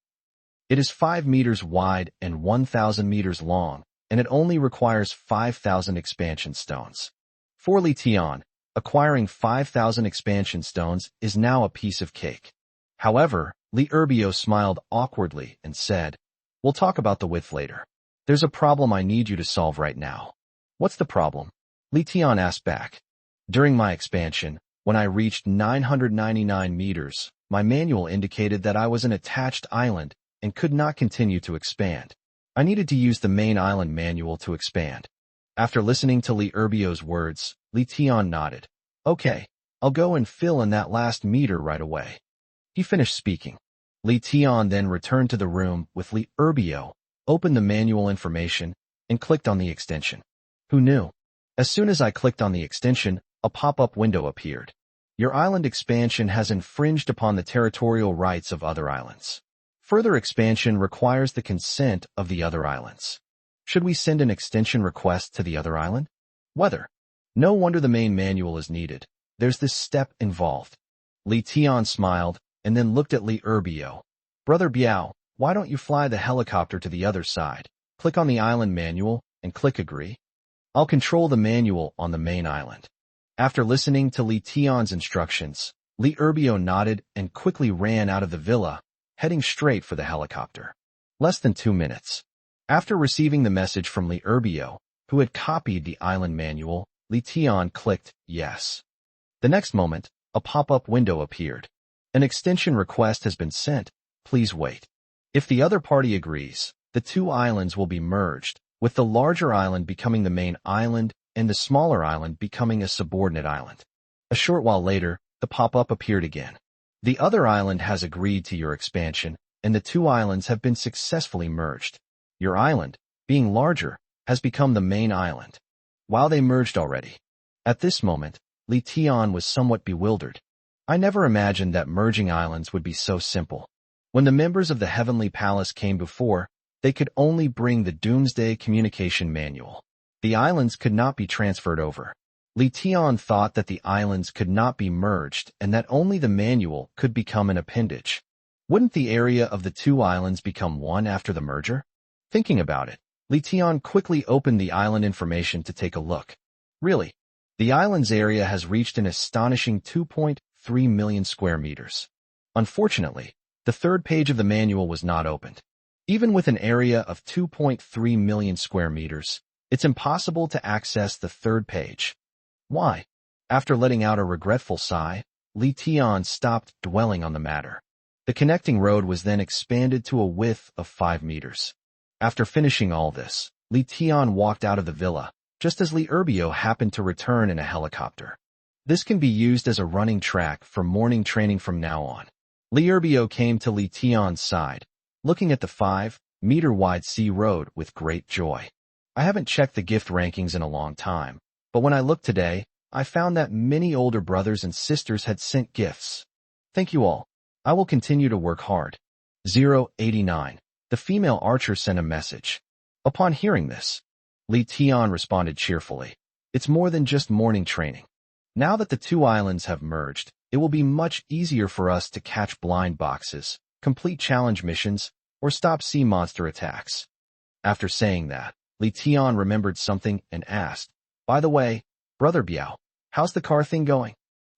It is 5 meters wide and 1,000 meters long, and it only requires 5,000 expansion stones." For Li Tian, acquiring 5,000 expansion stones is now a piece of cake. However, Li Erbio smiled awkwardly and said, "We'll talk about the width later. There's a problem I need you to solve right now." "What's the problem?" Li Tian asked back. "During my expansion, when I reached 999 meters, my manual indicated that I was an attached island and could not continue to expand. I needed to use the main island manual to expand." After listening to Li Erbio's words, Li Tian nodded. "Okay, I'll go and fill in that last meter right away." He finished speaking. Li Tian then returned to the room with Li Erbio, opened the manual information, and clicked on the extension. Who knew? As soon as I clicked on the extension, a pop-up window appeared. Your island expansion has infringed upon the territorial rights of other islands. Further expansion requires the consent of the other islands. Should we send an extension request to the other island? Whether. No wonder the main manual is needed. There's this step involved. Li Tian smiled and then looked at Li Erbio. Brother Biao, why don't you fly the helicopter to the other side? Click on the island manual and click agree. I'll control the manual on the main island. After listening to Li Tian's instructions, Li Erbio nodded and quickly ran out of the villa, heading straight for the helicopter. Less than 2 minutes. After receiving the message from Li Erbio, who had copied the island manual, Li Tian clicked yes. The next moment, a pop-up window appeared. An extension request has been sent. Please wait. If the other party agrees, the 2 islands will be merged, with the larger island becoming the main island and the smaller island becoming a subordinate island. A short while later, the pop-up appeared again. The other island has agreed to your expansion, and the 2 islands have been successfully merged. Your island, being larger, has become the main island. While they merged already. At this moment, Li Tian was somewhat bewildered. I never imagined that merging islands would be so simple. When the members of the Heavenly Palace came before, they could only bring the Doomsday Communication Manual. The islands could not be transferred over. Li Tian thought that the islands could not be merged and that only the manual could become an appendage. Wouldn't the area of the 2 islands become one after the merger? Thinking about it, Li Tian quickly opened the island information to take a look. Really, the island's area has reached an astonishing 2.3 million square meters. Unfortunately, the 3rd page of the manual was not opened. Even with an area of 2.3 million square meters, it's impossible to access the 3rd page. Why? After letting out a regretful sigh, Li Tian stopped dwelling on the matter. The connecting road was then expanded to a width of 5 meters. After finishing all this, Li Tian walked out of the villa, just as Li Erbio happened to return in a helicopter. This can be used as a running track for morning training from now on. Li Erbio came to Li Tian's side, looking at the 5-meter-wide sea road with great joy. I haven't checked the gift rankings in a long time, but when I looked today, I found that many older brothers and sisters had sent gifts. Thank you all. I will continue to work hard. 089. The female archer sent a message. Upon hearing this, Li Tian responded cheerfully. It's more than just morning training. Now that the 2 islands have merged, it will be much easier for us to catch blind boxes, complete challenge missions, or stop sea monster attacks. After saying that, Li Tian remembered something and asked, by the way, Brother Biao, how's the car thing going?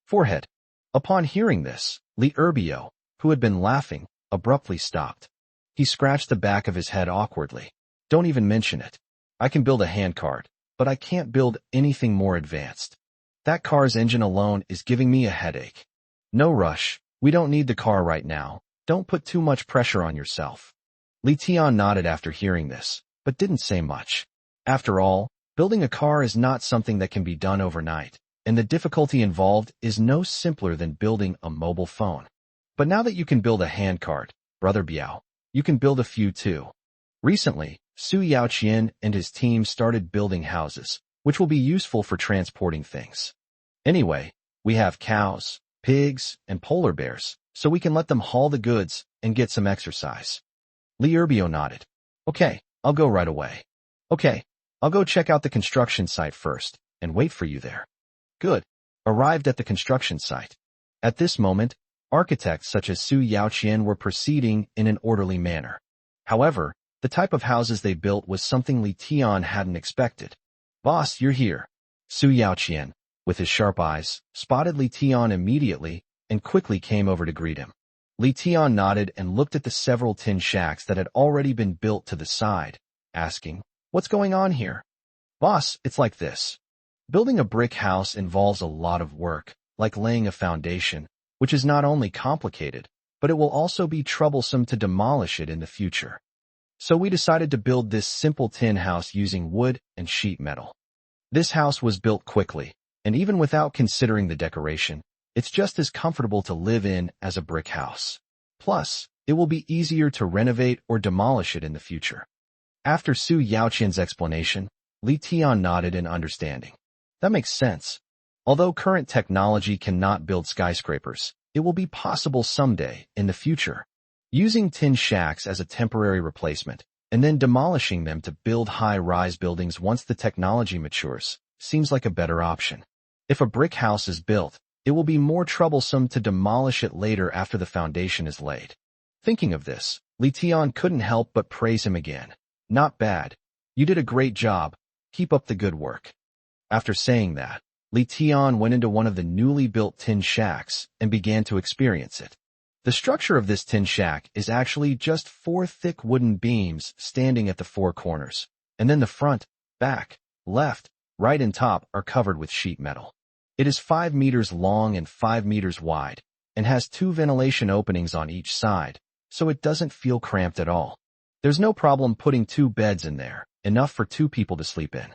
Forehead. Upon hearing this, Li Erbio, who had been laughing, abruptly stopped. He scratched the back of his head awkwardly. Don't even mention it. I can build a handcart, but I can't build anything more advanced. That car's engine alone is giving me a headache. No rush. We don't need the car right now. Don't put too much pressure on yourself. Li Tian nodded after hearing this, but didn't say much. After all, building a car is not something that can be done overnight, and the difficulty involved is no simpler than building a mobile phone. But now that you can build a handcart, Brother Biao, you can build a few too. Recently, Su Yaoqian and his team started building houses, which will be useful for transporting things. Anyway, we have cows, pigs, and polar bears, so we can let them haul the goods and get some exercise. Li Erbio nodded. Okay, I'll go right away. Okay, I'll go check out the construction site first, and wait for you there. Good. Arrived at the construction site. At this moment, architects such as Su Yaoqian were proceeding in an orderly manner. However, the type of houses they built was something Li Tian hadn't expected. Boss, you're here. Su Yaoqian, with his sharp eyes, spotted Li Tian immediately and quickly came over to greet him. Li Tian nodded and looked at the several tin shacks that had already been built to the side, asking, what's going on here? Boss, it's like this. Building a brick house involves a lot of work, like laying a foundation, which is not only complicated, but it will also be troublesome to demolish it in the future. So we decided to build this simple tin house using wood and sheet metal. This house was built quickly, and even without considering the decoration, it's just as comfortable to live in as a brick house. Plus, it will be easier to renovate or demolish it in the future. After Su Yaoqian's explanation, Li Tian nodded in understanding. That makes sense. Although current technology cannot build skyscrapers, it will be possible someday in the future. Using tin shacks as a temporary replacement, and then demolishing them to build high-rise buildings once the technology matures, seems like a better option. If a brick house is built, it will be more troublesome to demolish it later after the foundation is laid. Thinking of this, Li Tian couldn't help but praise him again. Not bad. You did a great job. Keep up the good work. After saying that, Li Tian went into one of the newly built tin shacks and began to experience it. The structure of this tin shack is actually just 4 thick wooden beams standing at the 4 corners, and then the front, back, left, right and top are covered with sheet metal. It is 5 meters long and 5 meters wide, and has 2 ventilation openings on each side, so it doesn't feel cramped at all. There's no problem putting 2 beds in there, enough for 2 people to sleep in.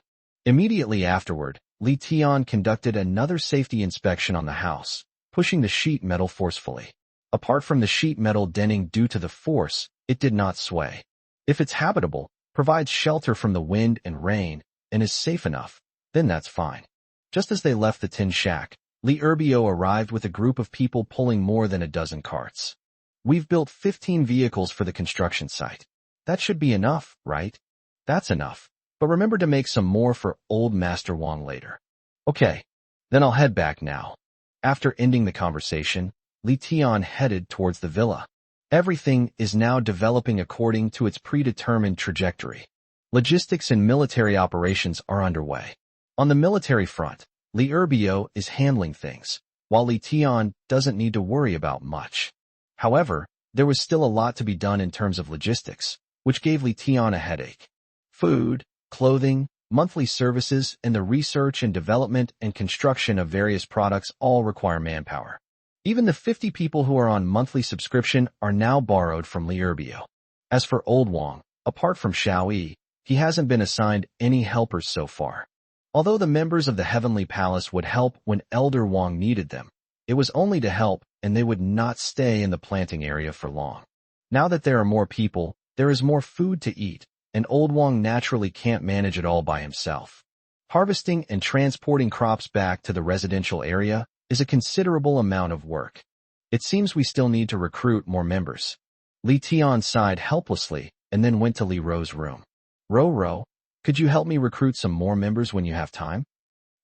Immediately afterward, Li Tian conducted another safety inspection on the house, pushing the sheet metal forcefully. Apart from the sheet metal denting due to the force, it did not sway. If it's habitable, provides shelter from the wind and rain, and is safe enough, then that's fine. Just as they left the tin shack, Li Erbio arrived with a group of people pulling more than a dozen carts. We've built 15 vehicles for the construction site. That should be enough, right? That's enough. But remember to make some more for old Master Wang later. Okay, then I'll head back now. After ending the conversation, Li Tian headed towards the villa. Everything is now developing according to its predetermined trajectory. Logistics and military operations are underway. On the military front, Li Erbio is handling things, while Li Tian doesn't need to worry about much. However, there was still a lot to be done in terms of logistics, which gave Li Tian a headache. Food, clothing, monthly services, and the research and development and construction of various products all require manpower. Even the 50 people who are on monthly subscription are now borrowed from Li Erbio. As for Old Wang, apart from Xiao Yi, he hasn't been assigned any helpers so far. Although the members of the Heavenly Palace would help when Elder Wang needed them, it was only to help, and they would not stay in the planting area for long. Now that there are more people, there is more food to eat, and Old Wang naturally can't manage it all by himself. Harvesting and transporting crops back to the residential area is a considerable amount of work. It seems we still need to recruit more members. Li Tian sighed helplessly and then went to Li Ro's room. Ro, could you help me recruit some more members when you have time?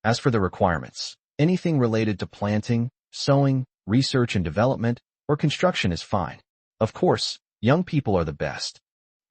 As for the requirements, anything related to planting, sowing, research and development, or construction is fine. Of course, young people are the best.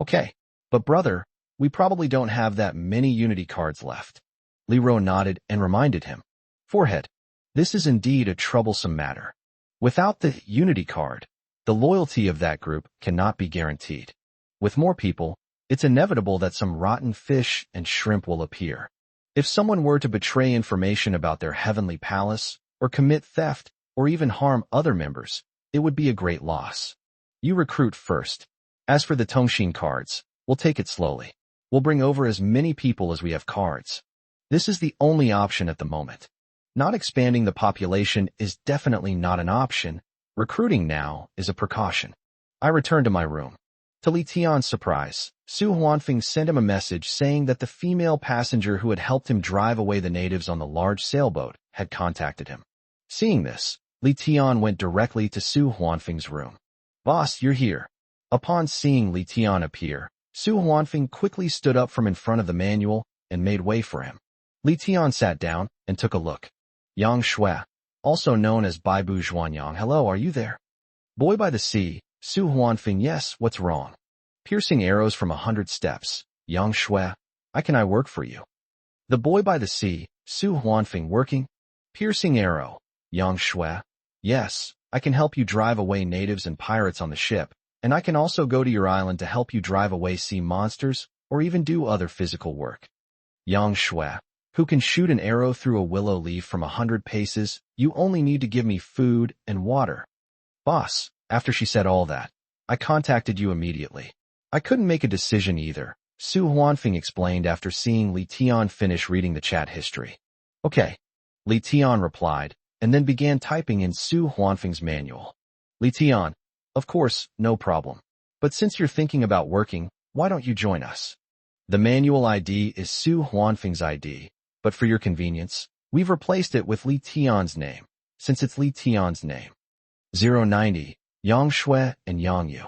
Okay, but brother, we probably don't have that many Unity cards left. Li Ro nodded and reminded him. Forehead. This is indeed a troublesome matter. Without the Unity card, the loyalty of that group cannot be guaranteed. With more people, it's inevitable that some rotten fish and shrimp will appear. If someone were to betray information about their heavenly palace, or commit theft, or even harm other members, it would be a great loss. You recruit first. As for the Tongshin cards, we'll take it slowly. We'll bring over as many people as we have cards. This is the only option at the moment. Not expanding the population is definitely not an option. Recruiting now is a precaution. I returned to my room. To Li Tian's surprise, Su Huanfeng sent him a message saying that the female passenger who had helped him drive away the natives on the large sailboat had contacted him. Seeing this, Li Tian went directly to Su Huanfeng's room. Boss, you're here. Upon seeing Li Tian appear, Su Huanfeng quickly stood up from in front of the manual and made way for him. Li Tian sat down and took a look. Yang Shui, also known as Baibu Zhuanyang, hello, are you there? Boy by the sea, Su Huanfeng, yes, what's wrong? Piercing arrows from 100 steps, Yang Shui, can I work for you? The boy by the sea, Su Huanfeng, working? Piercing arrow, Yang Shui, yes, I can help you drive away natives and pirates on the ship, and I can also go to your island to help you drive away sea monsters, or even do other physical work. Yang Shui, who can shoot an arrow through a willow leaf from 100 paces, you only need to give me food and water. Boss, after she said all that, I contacted you immediately. I couldn't make a decision either, Su Huanfeng explained after seeing Li Tian finish reading the chat history. Okay, Li Tian replied, and then began typing in Su Huanfeng's manual. Li Tian, of course, no problem. But since you're thinking about working, why don't you join us? The manual ID is Su Huanfeng's ID, but for your convenience, We've replaced it with Li Tian's name, since it's Li Tian's name. 090, Yang Shui and Yang Yu.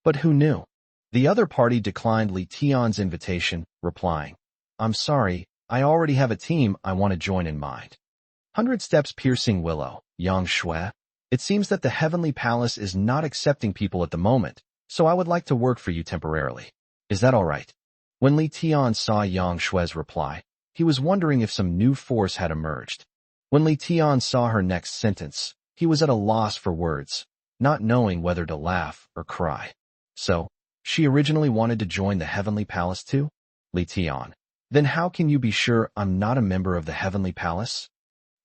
But who knew? The other party declined Li Tian's invitation, replying, I'm sorry, I already have a team I want to join in mind. 100 Steps Piercing Willow, Yang Shui. It seems that the Heavenly Palace is not accepting people at the moment, so I would like to work for you temporarily. Is that all right? When Li Tian saw Yang Shui's reply, he was wondering if some new force had emerged. When Li Tian saw her next sentence, he was at a loss for words, not knowing whether to laugh or cry. So, she originally wanted to join the Heavenly Palace too? Li Tian. Then how can you be sure I'm not a member of the Heavenly Palace?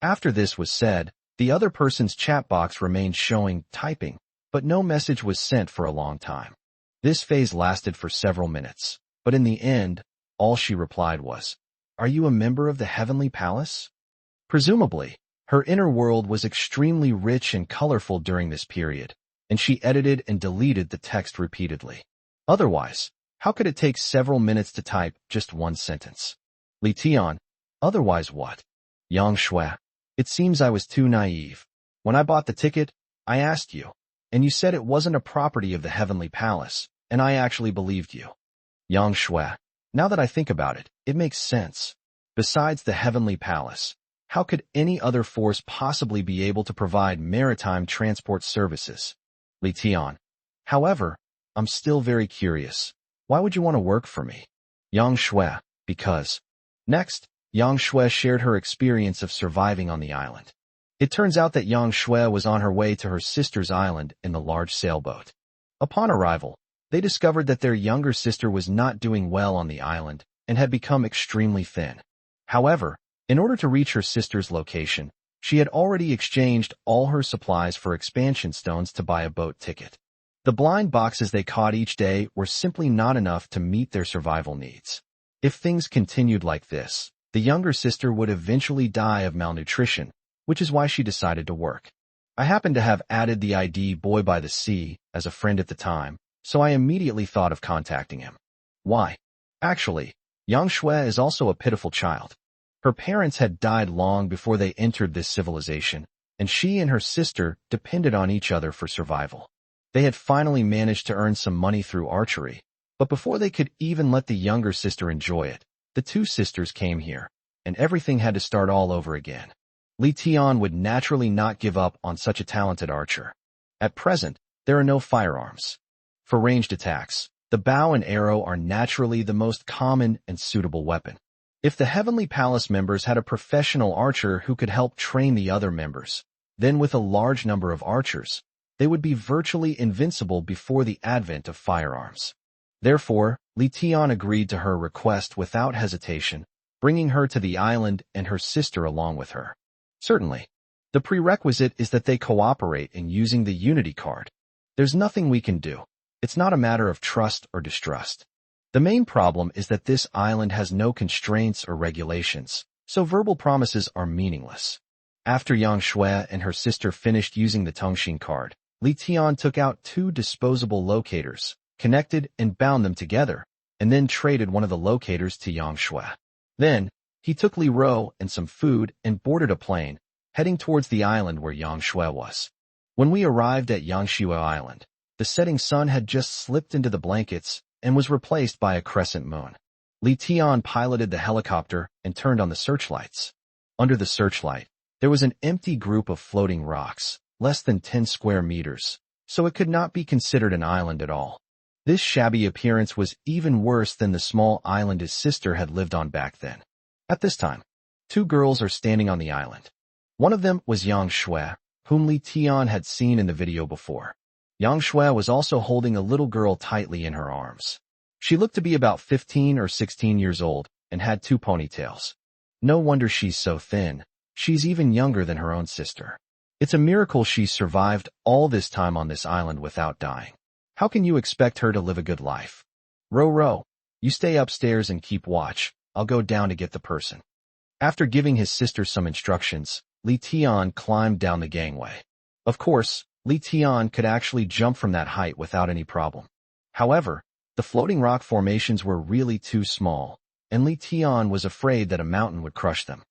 After this was said, the other person's chat box remained showing typing, but no message was sent for a long time. This phase lasted for several minutes, but in the end, all she replied was, Are you a member of the Heavenly Palace? Presumably, her inner world was extremely rich and colorful during this period, and she edited and deleted the text repeatedly. Otherwise, how could it take several minutes to type just one sentence? Li Tian, otherwise what? Yang Shui, it seems I was too naive. When I bought the ticket, I asked you, and you said it wasn't a property of the Heavenly Palace, and I actually believed you. Yang Shui, now that I think about it, it makes sense. Besides the Heavenly Palace, how could any other force possibly be able to provide maritime transport services? Li Tian. However, I'm still very curious. Why would you want to work for me? Yang Shui, because. Next, Yang Shui shared her experience of surviving on the island. It turns out that Yang Shui was on her way to her sister's island in the large sailboat. Upon arrival, they discovered that their younger sister was not doing well on the island and had become extremely thin. However, in order to reach her sister's location, she had already exchanged all her supplies for expansion stones to buy a boat ticket. The blind boxes they caught each day were simply not enough to meet their survival needs. If things continued like this, the younger sister would eventually die of malnutrition, which is why she decided to work. I happened to have added the ID Boy by the Sea as a friend at the time, so I immediately thought of contacting him. Why? Actually, Yang Shui is also a pitiful child. Her parents had died long before they entered this civilization, and she and her sister depended on each other for survival. They had finally managed to earn some money through archery, but before they could even let the younger sister enjoy it, the two sisters came here, and everything had to start all over again. Li Tian would naturally not give up on such a talented archer. At present, there are no firearms. For ranged attacks, the bow and arrow are naturally the most common and suitable weapon. If the Heavenly Palace members had a professional archer who could help train the other members, then with a large number of archers, they would be virtually invincible before the advent of firearms. Therefore, Li Tian agreed to her request without hesitation, bringing her to the island and her sister along with her. Certainly, the prerequisite is that they cooperate in using the Unity card. There's nothing we can do. It's not a matter of trust or distrust. The main problem is that this island has no constraints or regulations, so verbal promises are meaningless. After Yang Shui and her sister finished using the Tongxin card, Li Tian took out 2 disposable locators, connected and bound them together, and then traded one of the locators to Yang Shui. Then, he took Li Ro and some food and boarded a plane, heading towards the island where Yang Shui was. When we arrived at Yang Shui Island, the setting sun had just slipped into the blankets and was replaced by a crescent moon. Li Tian piloted the helicopter and turned on the searchlights. Under the searchlight, there was an empty group of floating rocks, less than 10 square meters, so it could not be considered an island at all. This shabby appearance was even worse than the small island his sister had lived on back then. At this time, 2 girls are standing on the island. One of them was Yang Shui, whom Li Tian had seen in the video before. Yang Shui was also holding a little girl tightly in her arms. She looked to be about 15 or 16 years old and had 2 ponytails. No wonder she's so thin. She's even younger than her own sister. It's a miracle she survived all this time on this island without dying. How can you expect her to live a good life? Ro, you stay upstairs and keep watch. I'll go down to get the person. After giving his sister some instructions, Li Tian climbed down the gangway. Of course, Li Tian could actually jump from that height without any problem. However, the floating rock formations were really too small, and Li Tian was afraid that a mountain would crush them.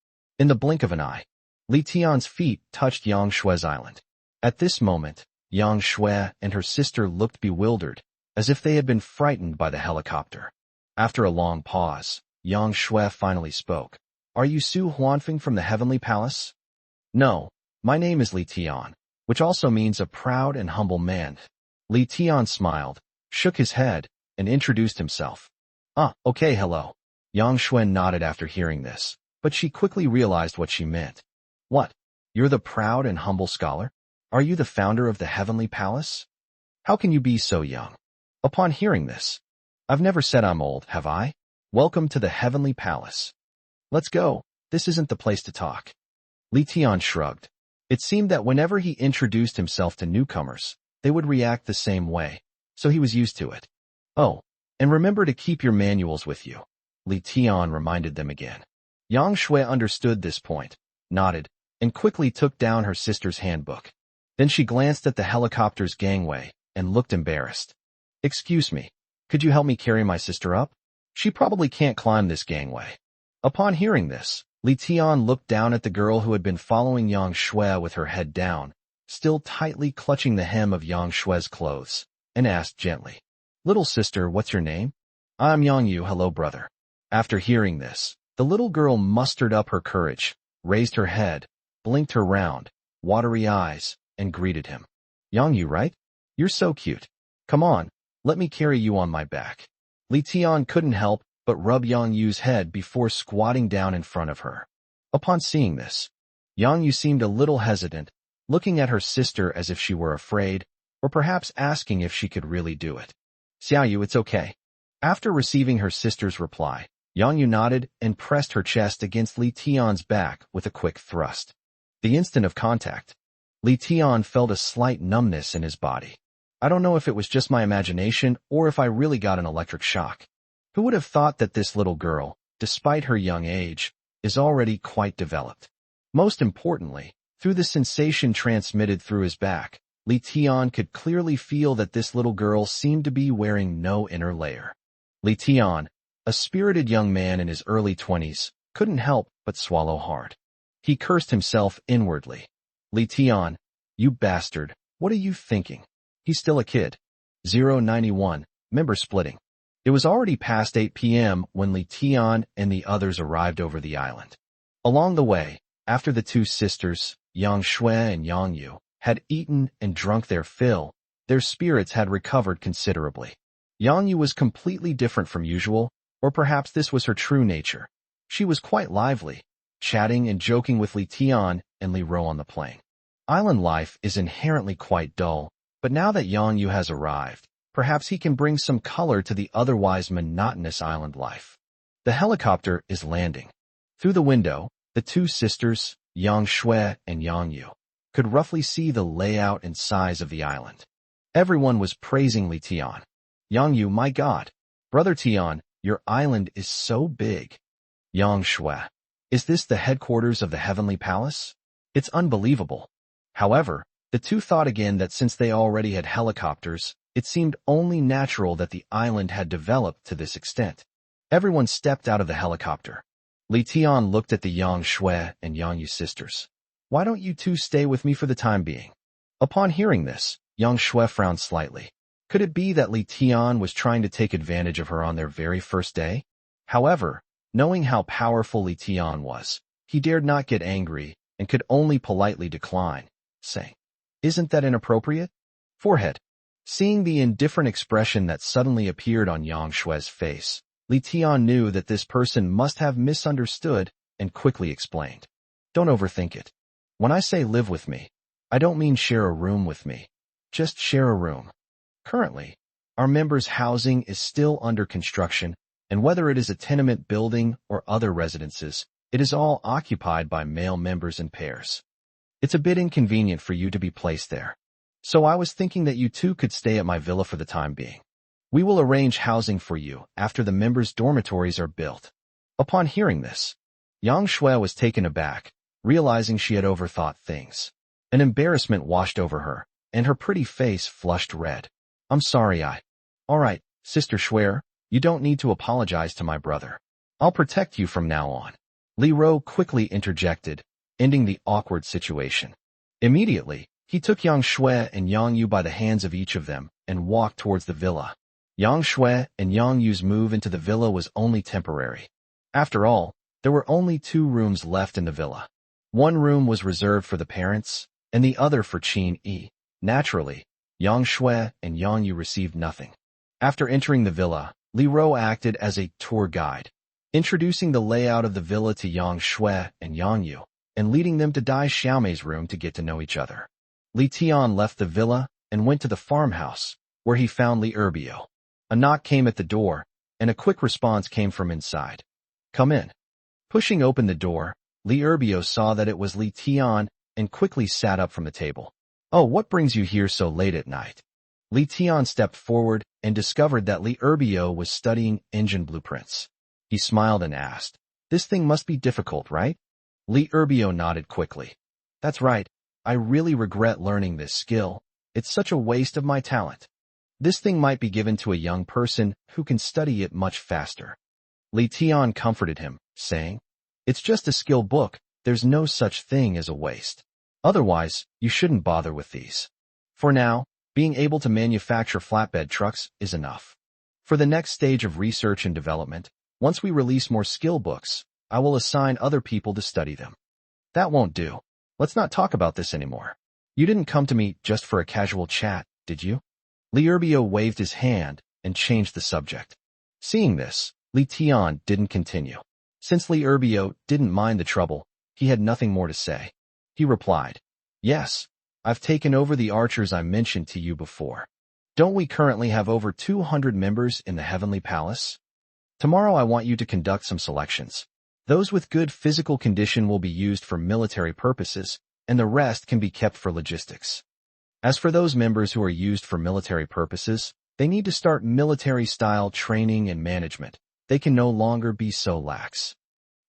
In the blink of an eye, Li Tian's feet touched Yang Shue's island. At this moment, Yang Shui and her sister looked bewildered, as if they had been frightened by the helicopter. After a long pause, Yang Shui finally spoke. Are you Su Huanfeng from the Heavenly Palace? No, my name is Li Tian, which also means a proud and humble man. Li Tian smiled, shook his head, and introduced himself. Ah, okay, hello. Yang Shui nodded after hearing this, but she quickly realized what she meant. What? You're the proud and humble scholar? Are you the founder of the Heavenly Palace? How can you be so young? Upon hearing this, I've never said I'm old, have I? Welcome to the Heavenly Palace. Let's go. This isn't the place to talk. Li Tian shrugged. It seemed that whenever he introduced himself to newcomers, they would react the same way, so he was used to it. Oh, and remember to keep your manuals with you. Li Tian reminded them again. Yang Shui understood this point, nodded, and quickly took down her sister's handbook. Then she glanced at the helicopter's gangway and looked embarrassed. Excuse me, could you help me carry my sister up? She probably can't climb this gangway. Upon hearing this, Li Tian looked down at the girl who had been following Yang Shui with her head down, still tightly clutching the hem of Yang Shui's clothes, and asked gently, Little sister, what's your name? I'm Yang Yu, hello brother. After hearing this, the little girl mustered up her courage, raised her head, blinked her round, watery eyes, and greeted him. Yang Yu, right? You're so cute. Come on, let me carry you on my back. Li Tian couldn't help but rub Yang Yu's head before squatting down in front of her. Upon seeing this, Yang Yu seemed a little hesitant, looking at her sister as if she were afraid, or perhaps asking if she could really do it. Xiao Yu, it's okay. After receiving her sister's reply, Yang Yu nodded and pressed her chest against Li Tian's back with a quick thrust. The instant of contact, Li Tian felt a slight numbness in his body. I don't know if it was just my imagination or if I really got an electric shock. Who would have thought that this little girl, despite her young age, is already quite developed? Most importantly, through the sensation transmitted through his back, Li Tian could clearly feel that this little girl seemed to be wearing no inner layer. Li Tian, a spirited young man in his early 20s, couldn't help but swallow hard. He cursed himself inwardly. Li Tian, you bastard, what are you thinking? He's still a kid. 091, member splitting. It was already past 8 p.m. when Li Tian and the others arrived over the island. Along the way, after the two sisters, Yang Shui and Yang Yu, had eaten and drunk their fill, their spirits had recovered considerably. Yang Yu was completely different from usual, or perhaps this was her true nature. She was quite lively, chatting and joking with Li Tian and Li Ro on the plane. Island life is inherently quite dull, but now that Yang Yu has arrived, perhaps he can bring some color to the otherwise monotonous island life. The helicopter is landing. Through the window, the two sisters, Yang Shui and Yang Yu, could roughly see the layout and size of the island. Everyone was praising Li Tian. Yang Yu, my God. Brother Tian, your island is so big. Yang Shui, is this the headquarters of the Heavenly Palace? It's unbelievable. However, the two thought again that since they already had helicopters, it seemed only natural that the island had developed to this extent. Everyone stepped out of the helicopter. Li Tian looked at the Yang Shui and Yang Yu sisters. Why don't you two stay with me for the time being? Upon hearing this, Yang Shui frowned slightly. Could it be that Li Tian was trying to take advantage of her on their very first day? However, knowing how powerful Li Tian was, he dared not get angry and could only politely decline, saying, Isn't that inappropriate? Forehead. Seeing the indifferent expression that suddenly appeared on Yang Shui's face, Li Tian knew that this person must have misunderstood and quickly explained. Don't overthink it. When I say live with me, I don't mean share a room with me. Just share a room. Currently, our members' housing is still under construction, and whether it is a tenement building or other residences, it is all occupied by male members in pairs. It's a bit inconvenient for you to be placed there. So I was thinking that you two could stay at my villa for the time being. We will arrange housing for you after the members' dormitories are built. Upon hearing this, Yang Shui was taken aback, realizing she had overthought things. An embarrassment washed over her, and her pretty face flushed red. I'm sorry All right, Sister Shui, you don't need to apologize to my brother. I'll protect you from now on. Li Ro quickly interjected, ending the awkward situation. Immediately, he took Yang Shui and Yang Yu by the hands of each of them and walked towards the villa. Yang Shui and Yang Yu's move into the villa was only temporary. After all, there were only 2 rooms left in the villa. One room was reserved for the parents, and the other for Qin Yi. Naturally, Yang Shui and Yang Yu received nothing. After entering the villa, Li Ro acted as a tour guide, introducing the layout of the villa to Yang Shui and Yang Yu, and leading them to Dai Xiaomei's room to get to know each other. Li Tian left the villa and went to the farmhouse, where he found Li Erbio. A knock came at the door, and a quick response came from inside. "Come in." Pushing open the door, Li Erbio saw that it was Li Tian and quickly sat up from the table. "Oh, what brings you here so late at night?" Li Tian stepped forward and discovered that Li Erbio was studying engine blueprints. He smiled and asked, "This thing must be difficult, right?" Li Erbio nodded quickly. "That's right. I really regret learning this skill. It's such a waste of my talent. This thing might be given to a young person who can study it much faster." Li Tian comforted him, saying, "It's just a skill book. There's no such thing as a waste. Otherwise, you shouldn't bother with these. For now, being able to manufacture flatbed trucks is enough. For the next stage of research and development, once we release more skill books, I will assign other people to study them." "That won't do. Let's not talk about this anymore. You didn't come to me just for a casual chat, did you?" Li Erbio waved his hand and changed the subject. Seeing this, Li Tian didn't continue. Since Li Erbio didn't mind the trouble, he had nothing more to say. He replied, "Yes, I've taken over the archers I mentioned to you before. Don't we currently have over 200 members in the Heavenly Palace? Tomorrow I want you to conduct some selections. Those with good physical condition will be used for military purposes, and the rest can be kept for logistics. As for those members who are used for military purposes, they need to start military-style training and management. They can no longer be so lax.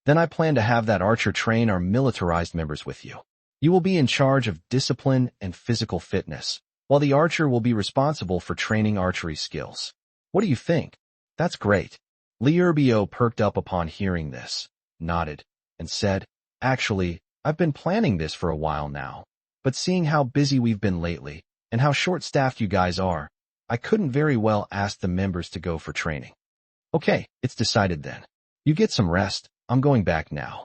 Then I plan to have that archer train our militarized members with you. You will be in charge of discipline and physical fitness, while the archer will be responsible for training archery skills. What do you think?" "That's great." Li Erbio perked up upon hearing this, nodded, and said, "Actually, I've been planning this for a while now. But seeing how busy we've been lately, and how short-staffed you guys are, I couldn't very well ask the members to go for training." "Okay, it's decided then. You get some rest. I'm going back now."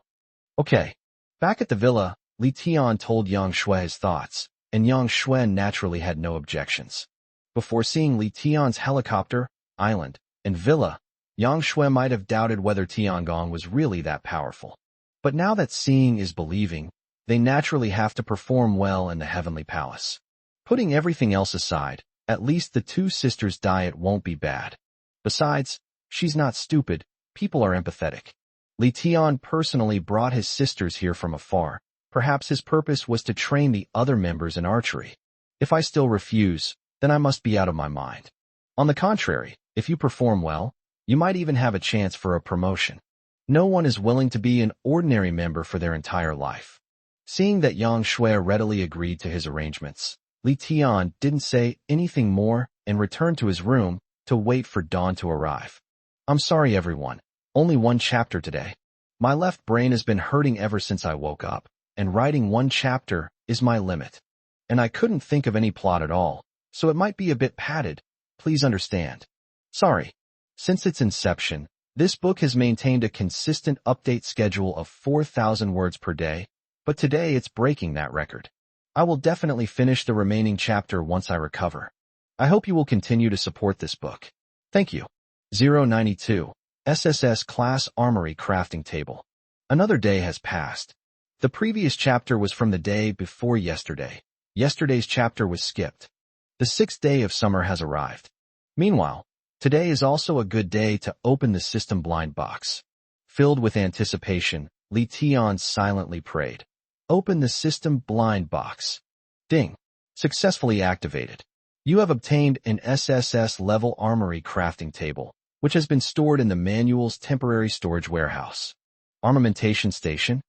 "Okay." Back at the villa, Li Tian told Yang Shui his thoughts, and Yang Shui naturally had no objections. Before seeing Li Tian's helicopter, island, and villa, Yang Shui might have doubted whether Tiangong was really that powerful. But now that seeing is believing, they naturally have to perform well in the Heavenly Palace. Putting everything else aside, at least the 2 sisters' diet won't be bad. Besides, she's not stupid, people are empathetic. Li Tian personally brought his sisters here from afar. Perhaps his purpose was to train the other members in archery. If I still refuse, then I must be out of my mind. On the contrary, if you perform well, you might even have a chance for a promotion. No one is willing to be an ordinary member for their entire life. Seeing that Yang Shui readily agreed to his arrangements, Li Tian didn't say anything more and returned to his room to wait for dawn to arrive. "I'm sorry, everyone. Only 1 chapter today. My left brain has been hurting ever since I woke up, and writing 1 chapter is my limit. And I couldn't think of any plot at all, so it might be a bit padded. Please understand. Sorry." Since its inception, this book has maintained a consistent update schedule of 4,000 words per day, but today it's breaking that record. I will definitely finish the remaining chapter once I recover. I hope you will continue to support this book. Thank you. 092. SSS Class Armory Crafting Table. Another day has passed. The previous chapter was from the day before yesterday. Yesterday's chapter was skipped. The 6th day of summer has arrived. Meanwhile, today is also a good day to open the system blind box. Filled with anticipation, Li Tian silently prayed. "Open the system blind box." Ding. Successfully activated. You have obtained an SSS level armory crafting table, which has been stored in the manual's temporary storage warehouse. Armamentation station?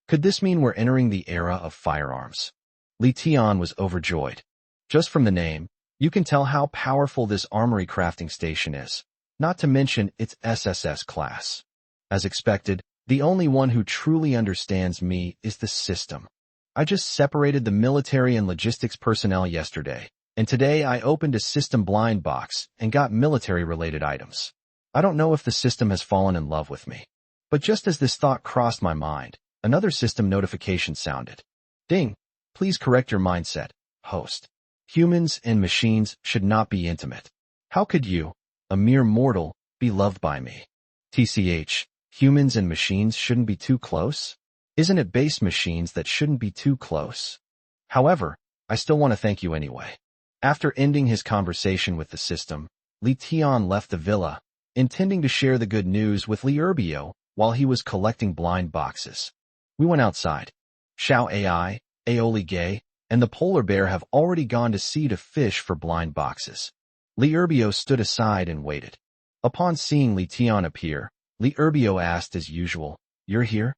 Could this mean we're entering the era of firearms? Li Tian was overjoyed. Just from the name, you can tell how powerful this armory crafting station is, not to mention its SSS class. As expected, The only one who truly understands me is the system. I just separated the military and logistics personnel yesterday, and today I opened a system blind box and got military-related items. I don't know if the system has fallen in love with me. But just as this thought crossed my mind, another system notification sounded. Ding! Please correct your mindset, host. Humans and machines should not be intimate. How could you, a mere mortal, be loved by me? TCH, humans and machines shouldn't be too close? Isn't it base machines that shouldn't be too close? However, I still want to thank you anyway. After ending his conversation with the system, Li Tian left the villa, intending to share the good news with Li Urbio while he was collecting blind boxes. We went outside. Xiao AI, Aoli Gay, and the polar bear have already gone to sea to fish for blind boxes. Li Urbio stood aside and waited. Upon seeing Li Tian appear, Li Urbio asked as usual, "You're here?"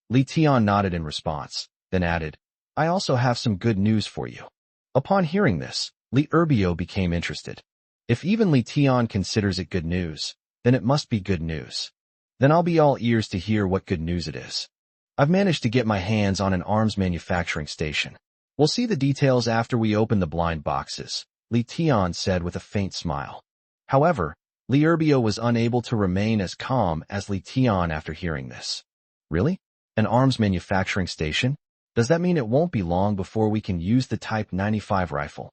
Li Tian nodded in response, then added, "I also have some good news for you." Upon hearing this, Li Urbio became interested. If even Li Tian considers it good news, then it must be good news. Then I'll be all ears to hear what good news it is. I've managed to get my hands on an arms manufacturing station. We'll see the details after we open the blind boxes, Li Tian said with a faint smile. However, Li Urbio was unable to remain as calm as Li Tian after hearing this. Really? An arms manufacturing station? Does that mean it won't be long before we can use the Type 95 rifle?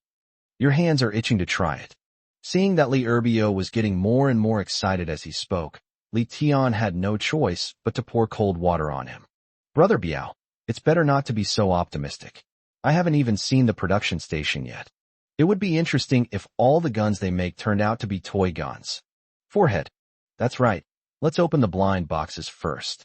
Your hands are itching to try it. Seeing that Li Urbio was getting more and more excited as he spoke, Li Tian had no choice but to pour cold water on him. Brother Biao, it's better not to be so optimistic. I haven't even seen the production station yet. It would be interesting if all the guns they make turned out to be toy guns. Forehead. That's right. Let's open the blind boxes first.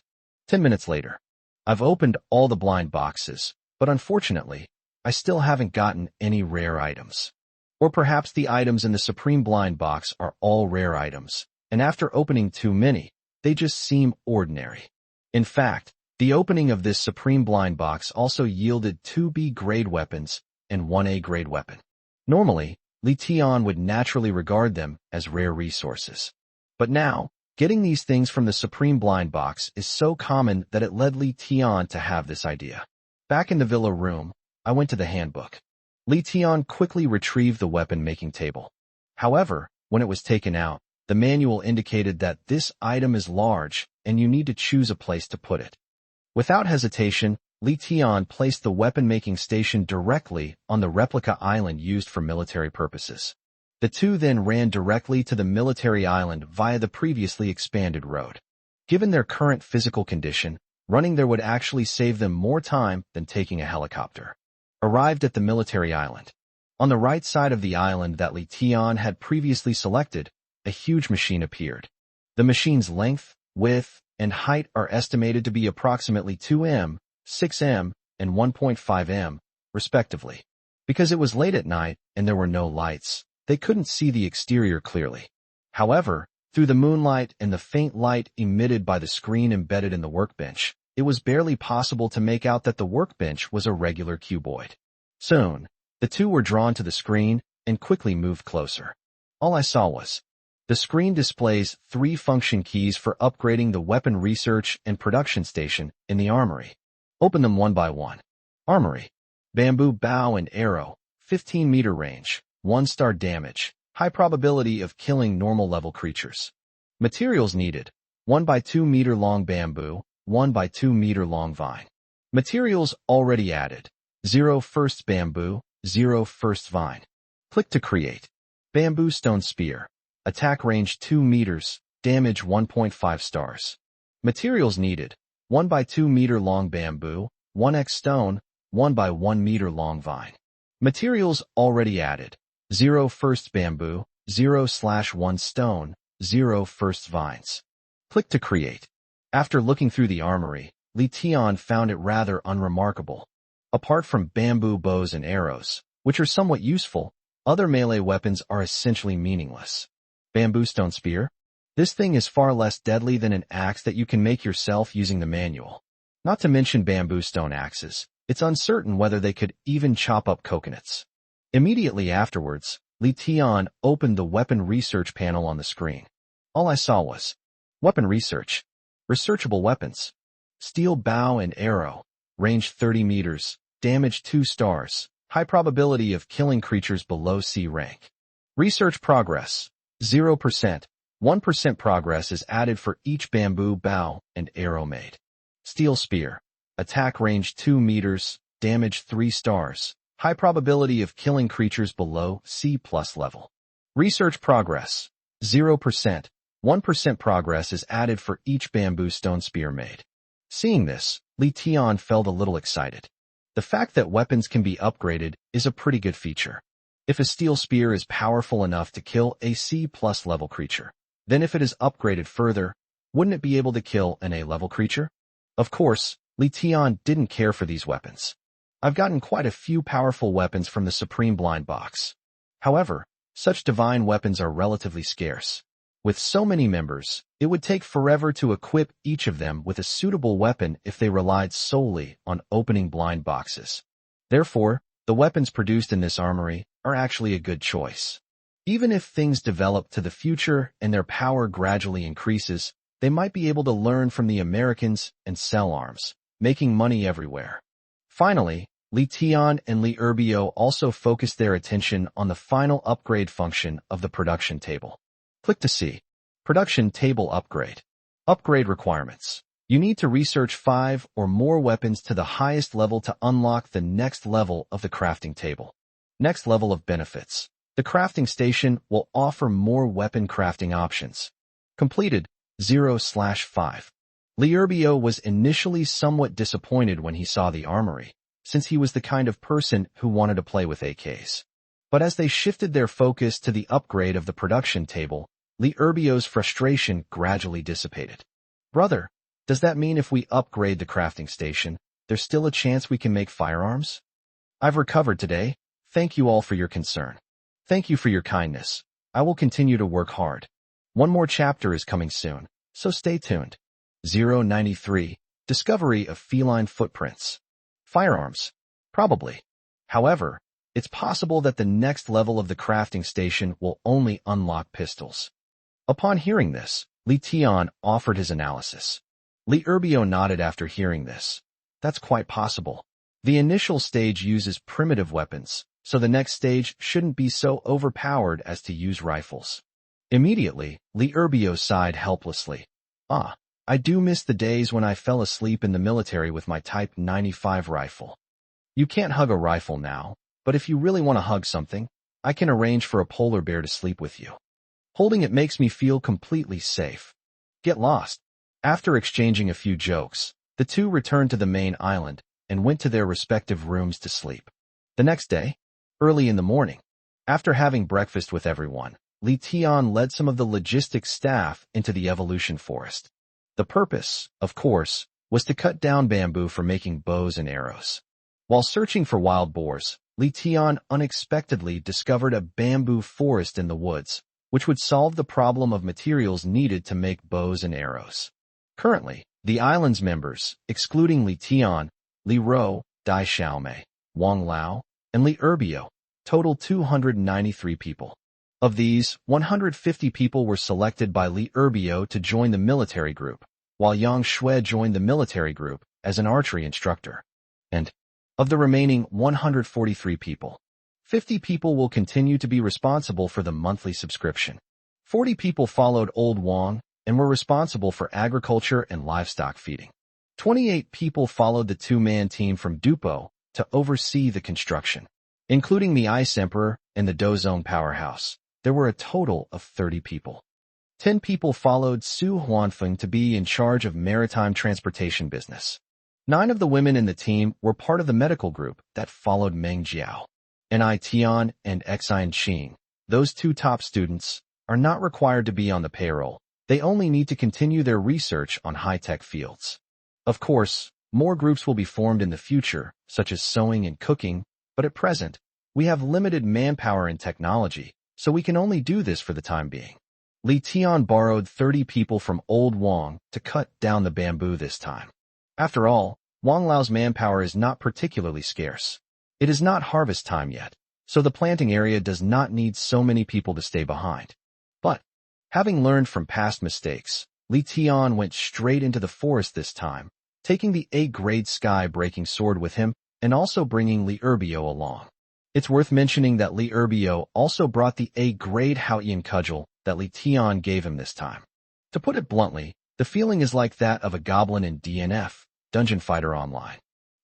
10 minutes later. I've opened all the blind boxes, but unfortunately, I still haven't gotten any rare items. Or perhaps the items in the Supreme Blind Box are all rare items, and after opening too many, they just seem ordinary. In fact, the opening of this Supreme Blind Box also yielded 2 B-grade weapons and 1 A-grade weapon. Normally, Li Tian would naturally regard them as rare resources. But now, getting these things from the Supreme Blind Box is so common that it led Li Tian to have this idea. Back in the villa room, I went to the handbook. Li Tian quickly retrieved the weapon-making table. However, when it was taken out, the manual indicated that this item is large and you need to choose a place to put it. Without hesitation, Li Tian placed the weapon-making station directly on the replica island used for military purposes. The two then ran directly to the military island via the previously expanded road. Given their current physical condition, running there would actually save them more time than taking a helicopter. Arrived at the military island. On the right side of the island that Li Tian had previously selected, a huge machine appeared. The machine's length, width, and height are estimated to be approximately 2 m, 6 m, and 1.5 m, respectively. Because it was late at night and there were no lights, they couldn't see the exterior clearly. However, through the moonlight and the faint light emitted by the screen embedded in the workbench, it was barely possible to make out that the workbench was a regular cuboid. Soon, the two were drawn to the screen and quickly moved closer. All I saw was, the screen displays 3 function keys for upgrading the weapon research and production station in the armory. Open them one by one. Armory. Bamboo bow and arrow, 15-meter range, 1-star damage, high probability of killing normal-level creatures. Materials needed, 1 by 2 meter long bamboo, 1 by 2 meter long vine. Materials already added, 0 first bamboo, 0 first vine. Click to create. Bamboo stone spear. Attack range 2 meters, damage 1.5 stars. Materials needed, 1 by 2 meter long bamboo, 1x stone, 1 by 1 meter long vine. Materials already added, 0 first bamboo, 0/1 stone, 0 first vines. Click to create. After looking through the armory, Li Tian found it rather unremarkable. Apart from bamboo bows and arrows, which are somewhat useful, other melee weapons are essentially meaningless. Bamboo stone spear? This thing is far less deadly than an axe that you can make yourself using the manual. Not to mention bamboo stone axes, it's uncertain whether they could even chop up coconuts. Immediately afterwards, Li Tian opened the weapon research panel on the screen. All I saw was, weapon research. Researchable weapons. Steel bow and arrow. Range 30 meters. Damage 2 stars. High probability of killing creatures below C rank. Research progress. 0%. 1% progress is added for each bamboo bow and arrow made. Steel spear. Attack range 2 meters. Damage 3 stars. High probability of killing creatures below C+ level. Research progress. 0%. 1% progress is added for each bamboo stone spear made. Seeing this, Li Tian felt a little excited. The fact that weapons can be upgraded is a pretty good feature. If a steel spear is powerful enough to kill a C+ level creature, then if it is upgraded further, wouldn't it be able to kill an A level creature? Of course, Li Tian didn't care for these weapons. I've gotten quite a few powerful weapons from the Supreme Blind Box. However, such divine weapons are relatively scarce. With so many members, it would take forever to equip each of them with a suitable weapon if they relied solely on opening blind boxes. Therefore, the weapons produced in this armory are actually a good choice. Even if things develop to the future and their power gradually increases, they might be able to learn from the Americans and sell arms, making money everywhere. Finally, Li Tian and Li Erbio also focused their attention on the final upgrade function of the production table. Click to see. Production table upgrade. Upgrade requirements. You need to research 5 or more weapons to the highest level to unlock the next level of the crafting table. Next level of benefits. The crafting station will offer more weapon crafting options. Completed 0/5. Li Erbio was initially somewhat disappointed when he saw the armory, since he was the kind of person who wanted to play with AKs. But as they shifted their focus to the upgrade of the production table, Li Erbio's frustration gradually dissipated. Brother, does that mean if we upgrade the crafting station, there's still a chance we can make firearms? I've recovered today. Thank you all for your concern. Thank you for your kindness. I will continue to work hard. One more chapter is coming soon, so stay tuned. 093. Discovery of feline footprints. Firearms. Probably. However, it's possible that the next level of the crafting station will only unlock pistols. Upon hearing this, Li Tian offered his analysis. Li Erbio nodded after hearing this. That's quite possible. The initial stage uses primitive weapons, so the next stage shouldn't be so overpowered as to use rifles. Immediately, Li Erbio sighed helplessly. I do miss the days when I fell asleep in the military with my Type 95 rifle. You can't hug a rifle now, but if you really want to hug something, I can arrange for a polar bear to sleep with you. Holding it makes me feel completely safe. Get lost. After exchanging a few jokes, the two returned to the main island and went to their respective rooms to sleep. The next day, early in the morning, after having breakfast with everyone, Li Tian led some of the logistics staff into the evolution forest. The purpose, of course, was to cut down bamboo for making bows and arrows. While searching for wild boars, Li Tian unexpectedly discovered a bamboo forest in the woods, which would solve the problem of materials needed to make bows and arrows. Currently, the island's members, excluding Li Tian, Li Ro, Dai Xiaomei, Wang Lao, and Li Erbio, total 293 people. Of these, 150 people were selected by Li Erbio to join the military group, while Yang Shui joined the military group as an archery instructor. And, of the remaining 143 people, 50 people will continue to be responsible for the monthly subscription. 40 people followed Old Wang and were responsible for agriculture and livestock feeding. 28 people followed the two-man team from Dupo to oversee the construction. Including the Ice Emperor and the Dozone powerhouse, there were a total of 30 people. 10 people followed Su Huanfeng to be in charge of maritime transportation business. 9 of the women in the team were part of the medical group that followed Meng Jiao. Ni Tian and Xian Qing, those two top students, are not required to be on the payroll. They only need to continue their research on high-tech fields. Of course, more groups will be formed in the future, such as sewing and cooking, but at present, we have limited manpower and technology, so we can only do this for the time being. Li Tian borrowed 30 people from Old Wang to cut down the bamboo this time. After all, Wang Lao's manpower is not particularly scarce. It is not harvest time yet, so the planting area does not need so many people to stay behind. But, having learned from past mistakes, Li Tian went straight into the forest this time, taking the A-grade sky-breaking sword with him and also bringing Li Erbio along. It's worth mentioning that Li Erbio also brought the A-grade Haoyan cudgel that Li Tian gave him this time. To put it bluntly, the feeling is like that of a goblin in DNF, Dungeon Fighter Online.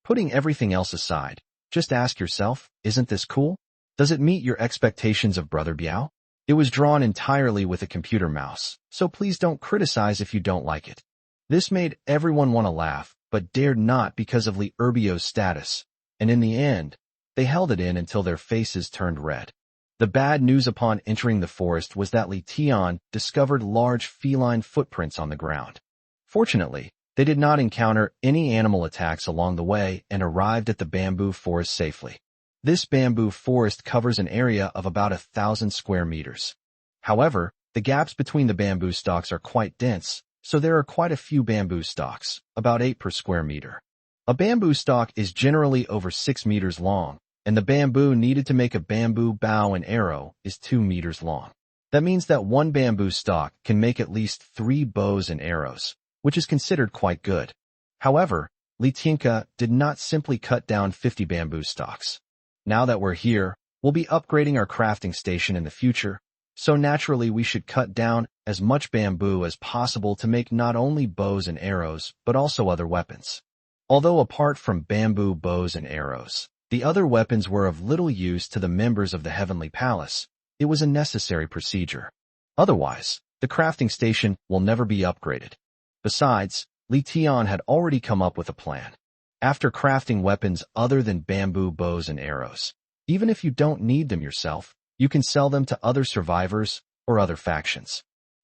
Putting everything else aside, just ask yourself, isn't this cool? Does it meet your expectations of Brother Biao? It was drawn entirely with a computer mouse, so please don't criticize if you don't like it. This made everyone want to laugh, but dared not because of Li Erbio's status, and in the end, they held it in until their faces turned red. The bad news upon entering the forest was that Li Tian discovered large feline footprints on the ground. Fortunately, they did not encounter any animal attacks along the way and arrived at the bamboo forest safely. This bamboo forest covers an area of about 1,000 square meters. However, the gaps between the bamboo stalks are quite dense, so there are quite a few bamboo stalks, about 8 per square meter. A bamboo stalk is generally over 6 meters long, and the bamboo needed to make a bamboo bow and arrow is 2 meters long. That means that one bamboo stalk can make at least 3 bows and arrows, which is considered quite good. However, Li Tianka did not simply cut down 50 bamboo stalks. Now that we're here, we'll be upgrading our crafting station in the future, so naturally we should cut down as much bamboo as possible to make not only bows and arrows, but also other weapons. Although apart from bamboo bows and arrows, the other weapons were of little use to the members of the Heavenly Palace, it was a necessary procedure. Otherwise, the crafting station will never be upgraded. Besides, Li Tian had already come up with a plan. After crafting weapons other than bamboo bows and arrows, even if you don't need them yourself, you can sell them to other survivors or other factions.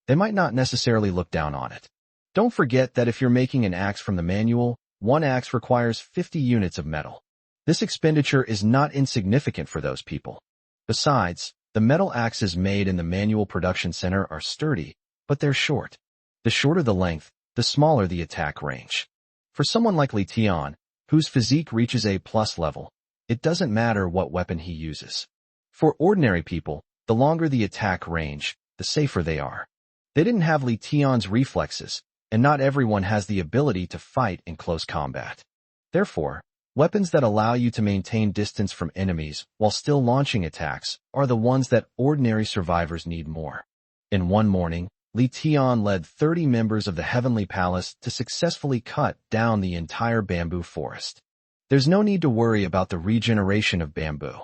They might not necessarily look down on it. Don't forget that if you're making an axe from the manual, one axe requires 50 units of metal. This expenditure is not insignificant for those people. Besides, the metal axes made in the manual production center are sturdy, but they're short. The shorter the length, the smaller the attack range. For someone like Li Tian, whose physique reaches A+ level, it doesn't matter what weapon he uses. For ordinary people, the longer the attack range, the safer they are. They didn't have Li Tian's reflexes, and not everyone has the ability to fight in close combat. Therefore, weapons that allow you to maintain distance from enemies while still launching attacks are the ones that ordinary survivors need more. In one morning, Li Tian led 30 members of the Heavenly Palace to successfully cut down the entire bamboo forest. There's no need to worry about the regeneration of bamboo.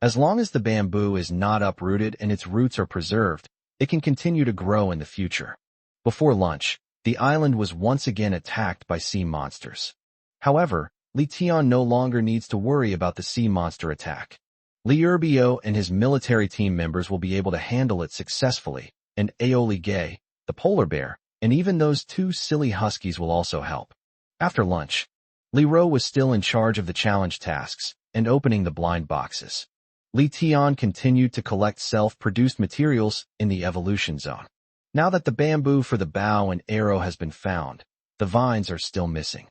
As long as the bamboo is not uprooted and its roots are preserved, it can continue to grow in the future. Before lunch, the island was once again attacked by sea monsters. However, Li Tian no longer needs to worry about the sea monster attack. Li Erbio and his military team members will be able to handle it successfully, and Aoli Gay, the polar bear, and even those 2 silly huskies will also help. After lunch, Li Ro was still in charge of the challenge tasks and opening the blind boxes. Li Tian continued to collect self-produced materials in the evolution zone. Now that the bamboo for the bow and arrow has been found, the vines are still missing.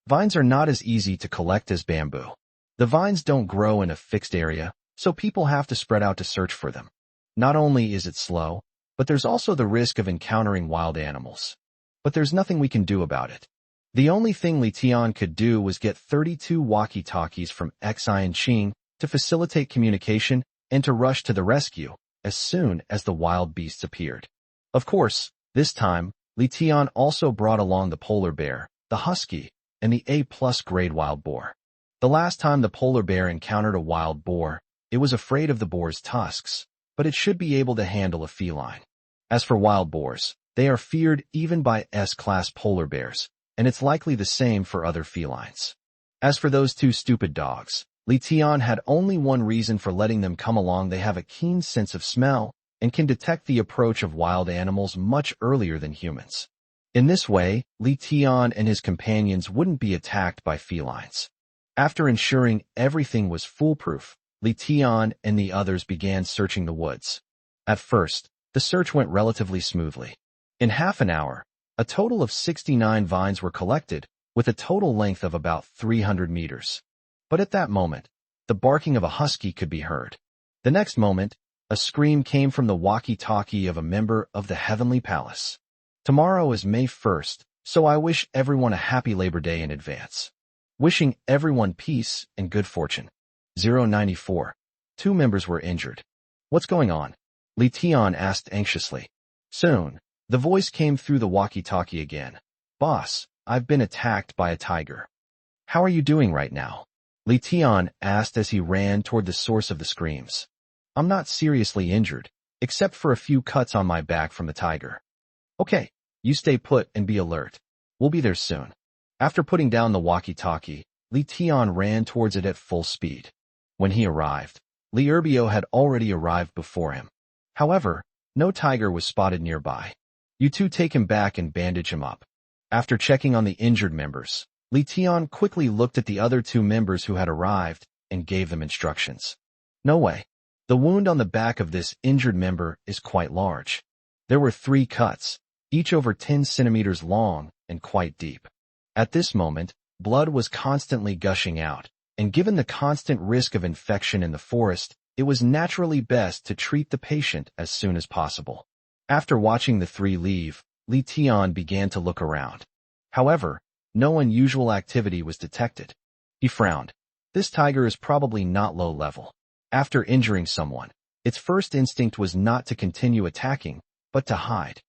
Vines are not as easy to collect as bamboo. The vines don't grow in a fixed area, so people have to spread out to search for them. Not only is it slow, but there's also the risk of encountering wild animals. But there's nothing we can do about it. The only thing Li Tian could do was get 32 walkie-talkies from Xi and Qing to facilitate communication and to rush to the rescue as soon as the wild beasts appeared. Of course, this time, Li Tian also brought along the polar bear, the husky, and the A+ grade wild boar. The last time the polar bear encountered a wild boar, it was afraid of the boar's tusks, but it should be able to handle a feline. As for wild boars, they are feared even by S-class polar bears, and it's likely the same for other felines. As for those 2 stupid dogs, Li Tian had only one reason for letting them come along: they have a keen sense of smell and can detect the approach of wild animals much earlier than humans. In this way, Li Tian and his companions wouldn't be attacked by felines. After ensuring everything was foolproof, Li Tian and the others began searching the woods. At first, the search went relatively smoothly. In half an hour, a total of 69 vines were collected, with a total length of about 300 meters. But at that moment, the barking of a husky could be heard. The next moment, a scream came from the walkie-talkie of a member of the Heavenly Palace. Tomorrow is May 1st, so I wish everyone a happy Labor Day in advance. Wishing everyone peace and good fortune. 094. Two members were injured. What's going on? Li Tian asked anxiously. Soon, the voice came through the walkie-talkie again. Boss, I've been attacked by a tiger. How are you doing right now? Li Tian asked as he ran toward the source of the screams. I'm not seriously injured, except for a few cuts on my back from the tiger. Okay, you stay put and be alert. We'll be there soon. After putting down the walkie-talkie, Li Tian ran towards it at full speed. When he arrived, Li Erbio had already arrived before him. However, no tiger was spotted nearby. You two take him back and bandage him up. After checking on the injured members, Li Tian quickly looked at the other two members who had arrived and gave them instructions. No way. The wound on the back of this injured member is quite large. There were 3 cuts, each over 10 centimeters long and quite deep. At this moment, blood was constantly gushing out, and given the constant risk of infection in the forest, it was naturally best to treat the patient as soon as possible. After watching the 3 leave, Li Tian began to look around. However, no unusual activity was detected. He frowned. This tiger is probably not low level. After injuring someone, its first instinct was not to continue attacking, but to hide.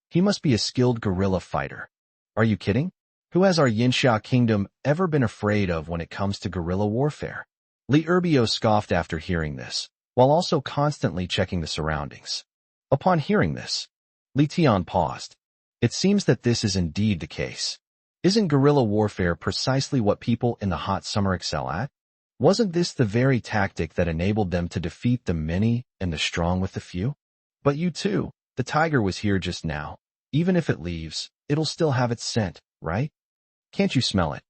He must be a skilled guerrilla fighter. Are you kidding? Who has our Yinxia kingdom ever been afraid of when it comes to guerrilla warfare? Li Erbio scoffed after hearing this, while also constantly checking the surroundings. Upon hearing this, Li Tian paused. It seems that this is indeed the case. Isn't guerrilla warfare precisely what people in the hot summer excel at? Wasn't this the very tactic that enabled them to defeat the many and the strong with the few? But you too, the tiger was here just now. Even if it leaves, it'll still have its scent, right? Can't you smell it?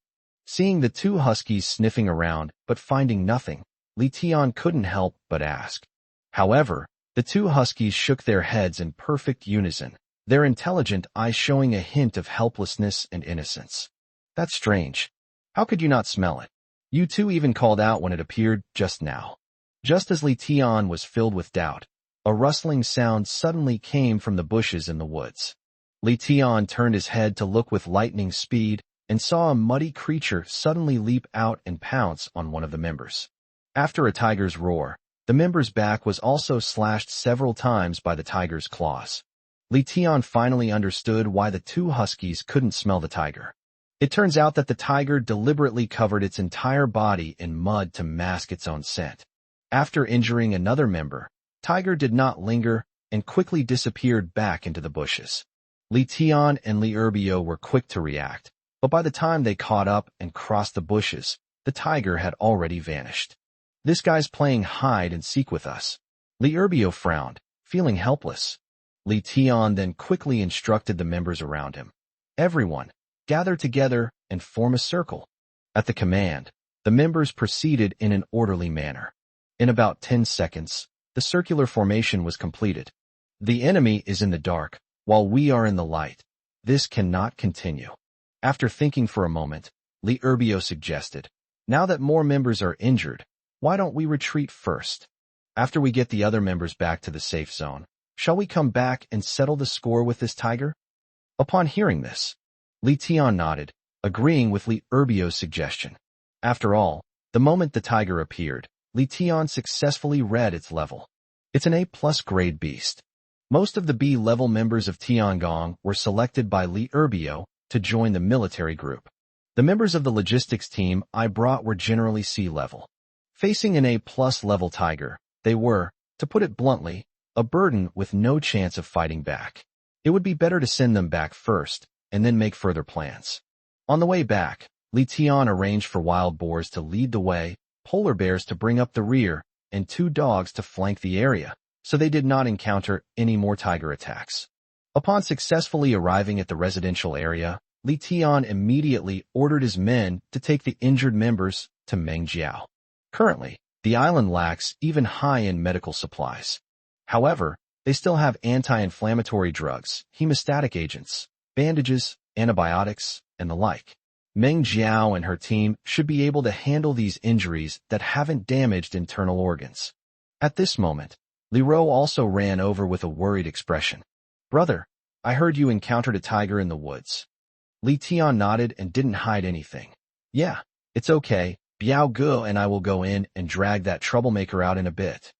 Seeing the 2 huskies sniffing around but finding nothing, Li Tian couldn't help but ask. However, the 2 huskies shook their heads in perfect unison, their intelligent eyes showing a hint of helplessness and innocence. That's strange. How could you not smell it? You 2 even called out when it appeared just now. Just as Li Tian was filled with doubt, a rustling sound suddenly came from the bushes in the woods. Li Tian turned his head to look with lightning speed and saw a muddy creature suddenly leap out and pounce on one of the members. After a tiger's roar, the member's back was also slashed several times by the tiger's claws. Li Tian finally understood why the 2 huskies couldn't smell the tiger. It turns out that the tiger deliberately covered its entire body in mud to mask its own scent. After injuring another member, Tiger did not linger and quickly disappeared back into the bushes. Li Tian and Li Erbio were quick to react, but by the time they caught up and crossed the bushes, the tiger had already vanished. This guy's playing hide and seek with us. Li Erbio frowned, feeling helpless. Li Tian then quickly instructed the members around him. Everyone, gather together and form a circle. At the command, the members proceeded in an orderly manner. In about 10 seconds, the circular formation was completed. The enemy is in the dark, while we are in the light. This cannot continue. After thinking for a moment, Li Erbio suggested, now that more members are injured, why don't we retreat first? After we get the other members back to the safe zone, shall we come back and settle the score with this tiger? Upon hearing this, Li Tian nodded, agreeing with Li Erbio's suggestion. After all, the moment the tiger appeared, Li Tian successfully read its level. It's an A+ grade beast. Most of the B-level members of Tiangong were selected by Li Erbio to join the military group. The members of the logistics team I brought were generally C-level. Facing an A+ level tiger, they were, to put it bluntly, a burden with no chance of fighting back. It would be better to send them back first, and then make further plans. On the way back, Li Tian arranged for wild boars to lead the way, polar bears to bring up the rear, and 2 dogs to flank the area, so they did not encounter any more tiger attacks. Upon successfully arriving at the residential area, Li Tian immediately ordered his men to take the injured members to Mengjiao. Currently, the island lacks even high-end medical supplies. However, they still have anti-inflammatory drugs, hemostatic agents, bandages, antibiotics, and the like. Meng Jiao and her team should be able to handle these injuries that haven't damaged internal organs. At this moment, Li Ro also ran over with a worried expression. Brother, I heard you encountered a tiger in the woods. Li Tian nodded and didn't hide anything. Yeah, it's okay. Biao Gu and I will go in and drag that troublemaker out in a bit.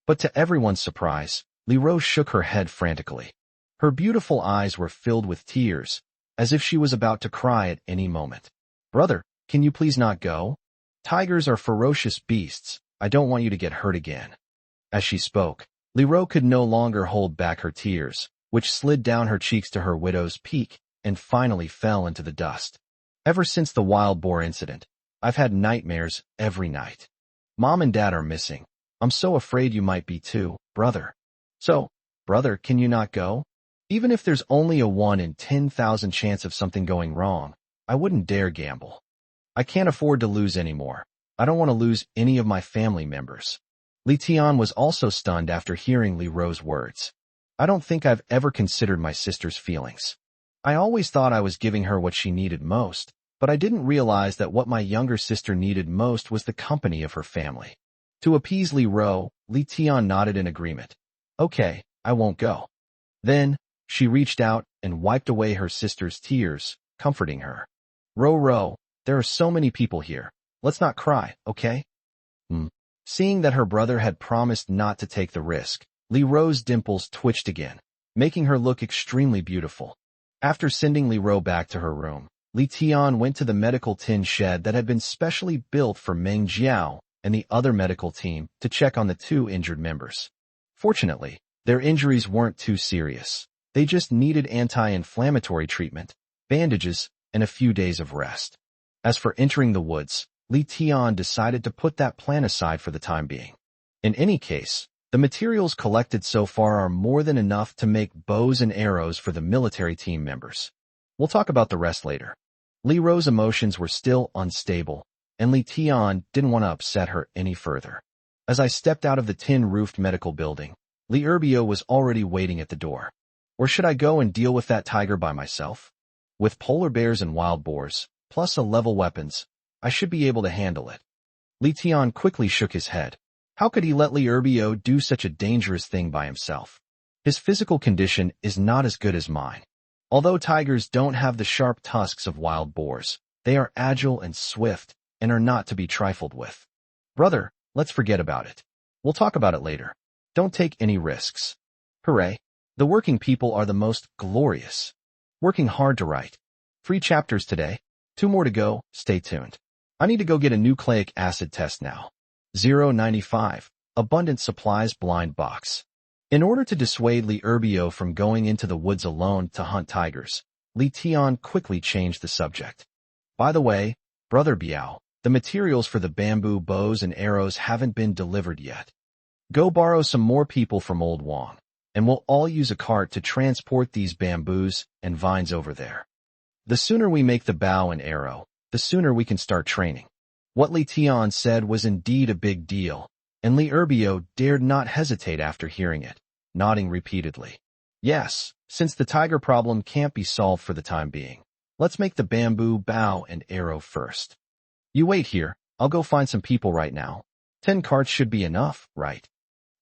But to everyone's surprise, Li Rose shook her head frantically. Her beautiful eyes were filled with tears, as if she was about to cry at any moment. Brother, can you please not go? Tigers are ferocious beasts. I don't want you to get hurt again. As she spoke, Li Rose could no longer hold back her tears, which slid down her cheeks to her widow's peak and finally fell into the dust. Ever since the wild boar incident, I've had nightmares every night. Mom and Dad are missing. I'm so afraid you might be too, brother. So, brother, can you not go? Even if there's only a 1 in 10,000 chance of something going wrong, I wouldn't dare gamble. I can't afford to lose anymore. I don't want to lose any of my family members. Li Tian was also stunned after hearing Li Rose's words. I don't think I've ever considered my sister's feelings. I always thought I was giving her what she needed most, but I didn't realize that what my younger sister needed most was the company of her family. To appease Li Rose, Li Tian nodded in agreement. Okay, I won't go. Then, she reached out and wiped away her sister's tears, comforting her. Ro, there are so many people here. Let's not cry, okay? Seeing that her brother had promised not to take the risk, Li Rose's dimples twitched again, making her look extremely beautiful. After sending Li Rose back to her room, Li Tian went to the medical tin shed that had been specially built for Meng Jiao and the other medical team to check on the 2 injured members. Fortunately, their injuries weren't too serious. They just needed anti-inflammatory treatment, bandages, and a few days of rest. As for entering the woods, Li Tian decided to put that plan aside for the time being. In any case, the materials collected so far are more than enough to make bows and arrows for the military team members. We'll talk about the rest later. Li Rose's emotions were still unstable, and Li Tian didn't want to upset her any further. As I stepped out of the tin-roofed medical building, Li Erbio was already waiting at the door. Or should I go and deal with that tiger by myself? With polar bears and wild boars, plus a level weapons, I should be able to handle it. Li Tian quickly shook his head. How could he let Li Erbio do such a dangerous thing by himself? His physical condition is not as good as mine. Although tigers don't have the sharp tusks of wild boars, they are agile and swift and are not to be trifled with. Brother, let's forget about it. We'll talk about it later. Don't take any risks. Hooray! The working people are the most glorious. Working hard to write. 3 chapters today. 2 more to go. Stay tuned. I need to go get a nucleic acid test now. 095. Abundant supplies blind box. In order to dissuade Li Erbio from going into the woods alone to hunt tigers, Li Tian quickly changed the subject. By the way, Brother Biao, the materials for the bamboo bows and arrows haven't been delivered yet. Go borrow some more people from Old Wang, and we'll all use a cart to transport these bamboos and vines over there. The sooner we make the bow and arrow, the sooner we can start training. What Li Tian said was indeed a big deal, and Li Erbio dared not hesitate after hearing it, nodding repeatedly. Yes, since the tiger problem can't be solved for the time being, let's make the bamboo bow and arrow first. You wait here, I'll go find some people right now. 10 carts should be enough, right?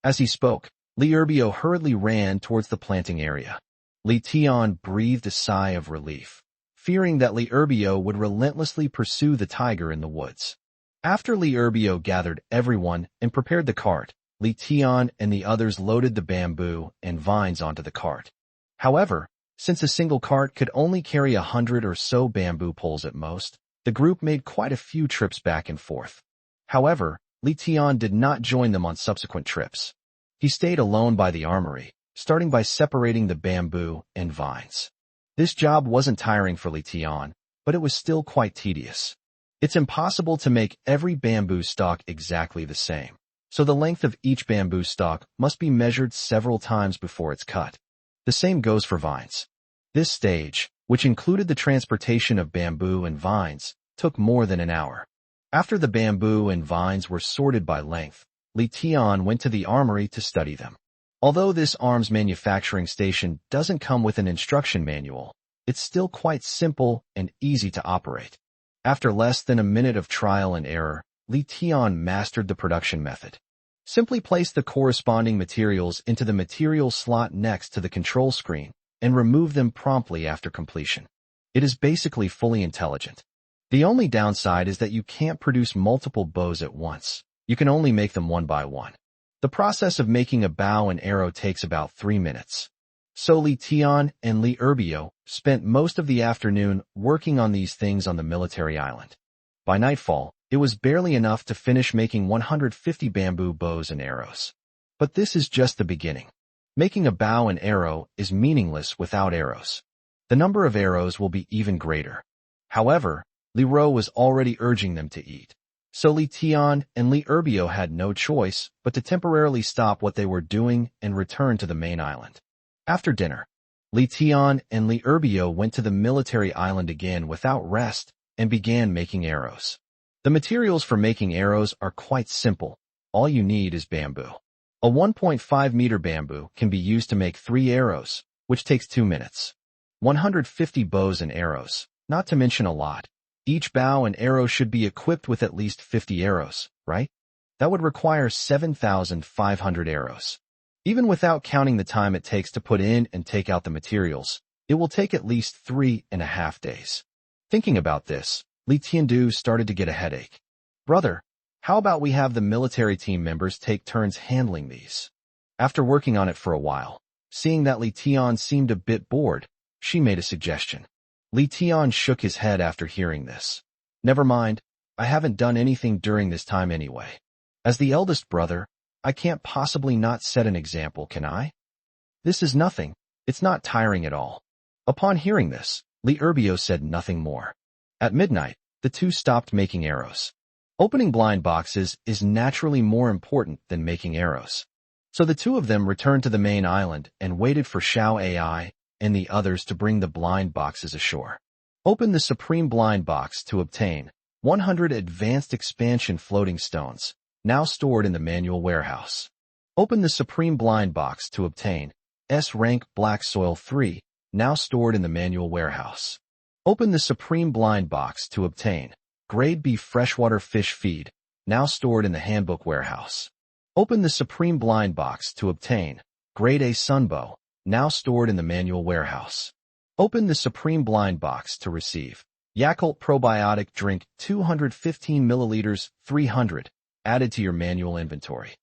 As he spoke, Li Erbio hurriedly ran towards the planting area. Li Tian breathed a sigh of relief, fearing that Li Erbio would relentlessly pursue the tiger in the woods. After Li Erbio gathered everyone and prepared the cart, Li Tian and the others loaded the bamboo and vines onto the cart. However, since a single cart could only carry 100 or so bamboo poles at most, the group made quite a few trips back and forth. However, Li Tian did not join them on subsequent trips. He stayed alone by the armory, starting by separating the bamboo and vines. This job wasn't tiring for Li Tian, but it was still quite tedious. It's impossible to make every bamboo stalk exactly the same, so the length of each bamboo stalk must be measured several times before it's cut. The same goes for vines. This stage, which included the transportation of bamboo and vines, took more than an hour. After the bamboo and vines were sorted by length, Li Tian went to the armory to study them. Although this arms manufacturing station doesn't come with an instruction manual, it's still quite simple and easy to operate. After less than a minute of trial and error, Li Tian mastered the production method. Simply place the corresponding materials into the material slot next to the control screen, and remove them promptly after completion. It is basically fully intelligent. The only downside is that you can't produce multiple bows at once. You can only make them one by one. The process of making a bow and arrow takes about 3 minutes. So Li Tian and Li Erbio spent most of the afternoon working on these things on the military island. By nightfall, it was barely enough to finish making 150 bamboo bows and arrows. But this is just the beginning. Making a bow and arrow is meaningless without arrows. The number of arrows will be even greater. However, Li Ro was already urging them to eat. So Li Tian and Li Erbio had no choice but to temporarily stop what they were doing and return to the main island. After dinner, Li Tian and Li Erbio went to the military island again without rest and began making arrows. The materials for making arrows are quite simple. All you need is bamboo. A 1.5-meter bamboo can be used to make 3 arrows, which takes 2 minutes. 150 bows and arrows, not to mention a lot. Each bow and arrow should be equipped with at least 50 arrows, right? That would require 7,500 arrows. Even without counting the time it takes to put in and take out the materials, it will take at least 3.5 days. Thinking about this, Li Tiandu started to get a headache. Brother, how about we have the military team members take turns handling these? After working on it for a while, seeing that Li Tian seemed a bit bored, she made a suggestion. Li Tian shook his head after hearing this. Never mind, I haven't done anything during this time anyway. As the eldest brother, I can't possibly not set an example, can I? This is nothing. It's not tiring at all. Upon hearing this, Li Erbio said nothing more. At midnight, the two stopped making arrows. Opening blind boxes is naturally more important than making arrows. So the two of them returned to the main island and waited for Xiao AI and the others to bring the blind boxes ashore. Open the Supreme Blind Box to obtain 100 Advanced Expansion Floating Stones, now stored in the manual warehouse. Open the Supreme Blind Box to obtain S-Rank Black Soil 3, now stored in the manual warehouse. Open the Supreme Blind Box to obtain Grade B Freshwater Fish Feed, now stored in the handbook warehouse. Open the Supreme Blind Box to obtain Grade A Sunbow, now stored in the manual warehouse. Open the Supreme Blind Box to receive Yakult Probiotic Drink 215 milliliters 300, added to your manual inventory.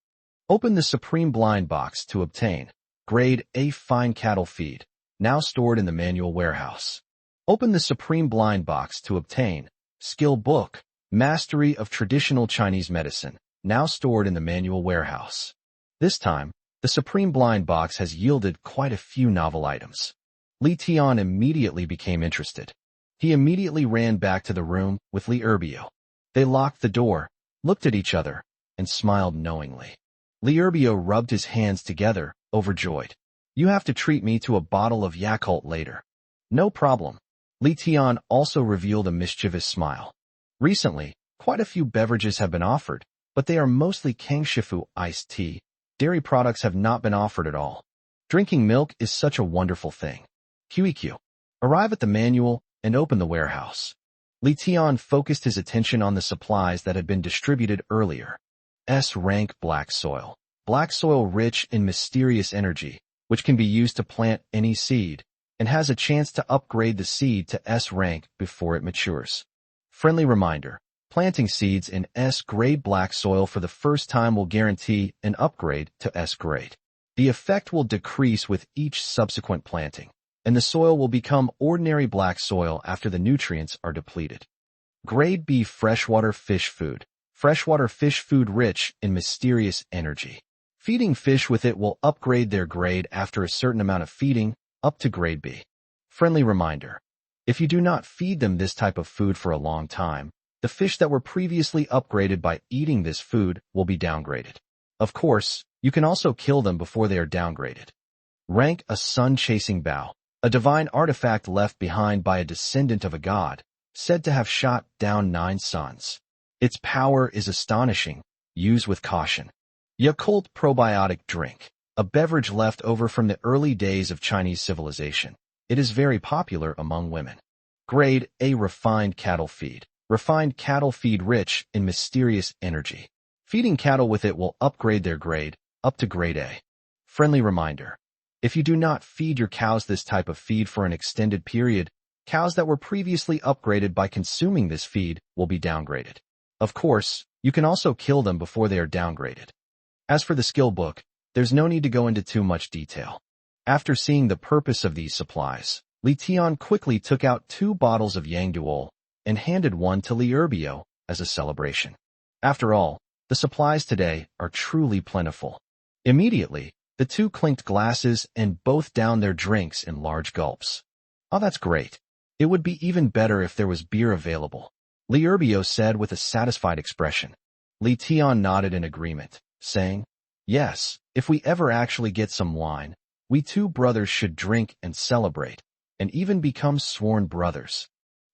Open the Supreme Blind Box to obtain Grade A Fine Cattle Feed, now stored in the manual warehouse. Open the Supreme Blind Box to obtain Skill Book, Mastery of Traditional Chinese Medicine, now stored in the manual warehouse. This time, the Supreme Blind Box has yielded quite a few novel items. Li Tian immediately became interested. He immediately ran back to the room with Li Erbio. They locked the door, looked at each other, and smiled knowingly. Li Erbio rubbed his hands together, overjoyed. You have to treat me to a bottle of Yakult later. No problem. Li Tian also revealed a mischievous smile. Recently, quite a few beverages have been offered, but they are mostly Kangshifu iced tea. Dairy products have not been offered at all. Drinking milk is such a wonderful thing. QEQ. Arrive at the manual and open the warehouse. Li Tian focused his attention on the supplies that had been distributed earlier. S-Rank Black Soil. Black soil rich in mysterious energy, which can be used to plant any seed, and has a chance to upgrade the seed to S-Rank before it matures. Friendly reminder. Planting seeds in S-grade black soil for the first time will guarantee an upgrade to S-grade. The effect will decrease with each subsequent planting, and the soil will become ordinary black soil after the nutrients are depleted. Grade B Freshwater Fish Food. Freshwater fish food rich in mysterious energy. Feeding fish with it will upgrade their grade after a certain amount of feeding, up to grade B. Friendly reminder. If you do not feed them this type of food for a long time, the fish that were previously upgraded by eating this food will be downgraded. Of course, you can also kill them before they are downgraded. Rank a sun-chasing bow, a divine artifact left behind by a descendant of a god, said to have shot down 9 suns. Its power is astonishing. Use with caution. Yakult Probiotic Drink, a beverage left over from the early days of Chinese civilization. It is very popular among women. Grade A Refined Cattle Feed. Refined cattle feed rich in mysterious energy. Feeding cattle with it will upgrade their grade, up to grade A. Friendly reminder. If you do not feed your cows this type of feed for an extended period, cows that were previously upgraded by consuming this feed will be downgraded. Of course, you can also kill them before they are downgraded. As for the skill book, there's no need to go into too much detail. After seeing the purpose of these supplies, Li Tian quickly took out 2 bottles of Yangduol and handed one to Li Erbio as a celebration. After all, the supplies today are truly plentiful. Immediately, the 2 clinked glasses and both downed their drinks in large gulps. Oh, that's great. It would be even better if there was beer available, Li Erbio said with a satisfied expression. Li Tian nodded in agreement, saying, "Yes, if we ever actually get some wine, we 2 brothers should drink and celebrate, and even become sworn brothers."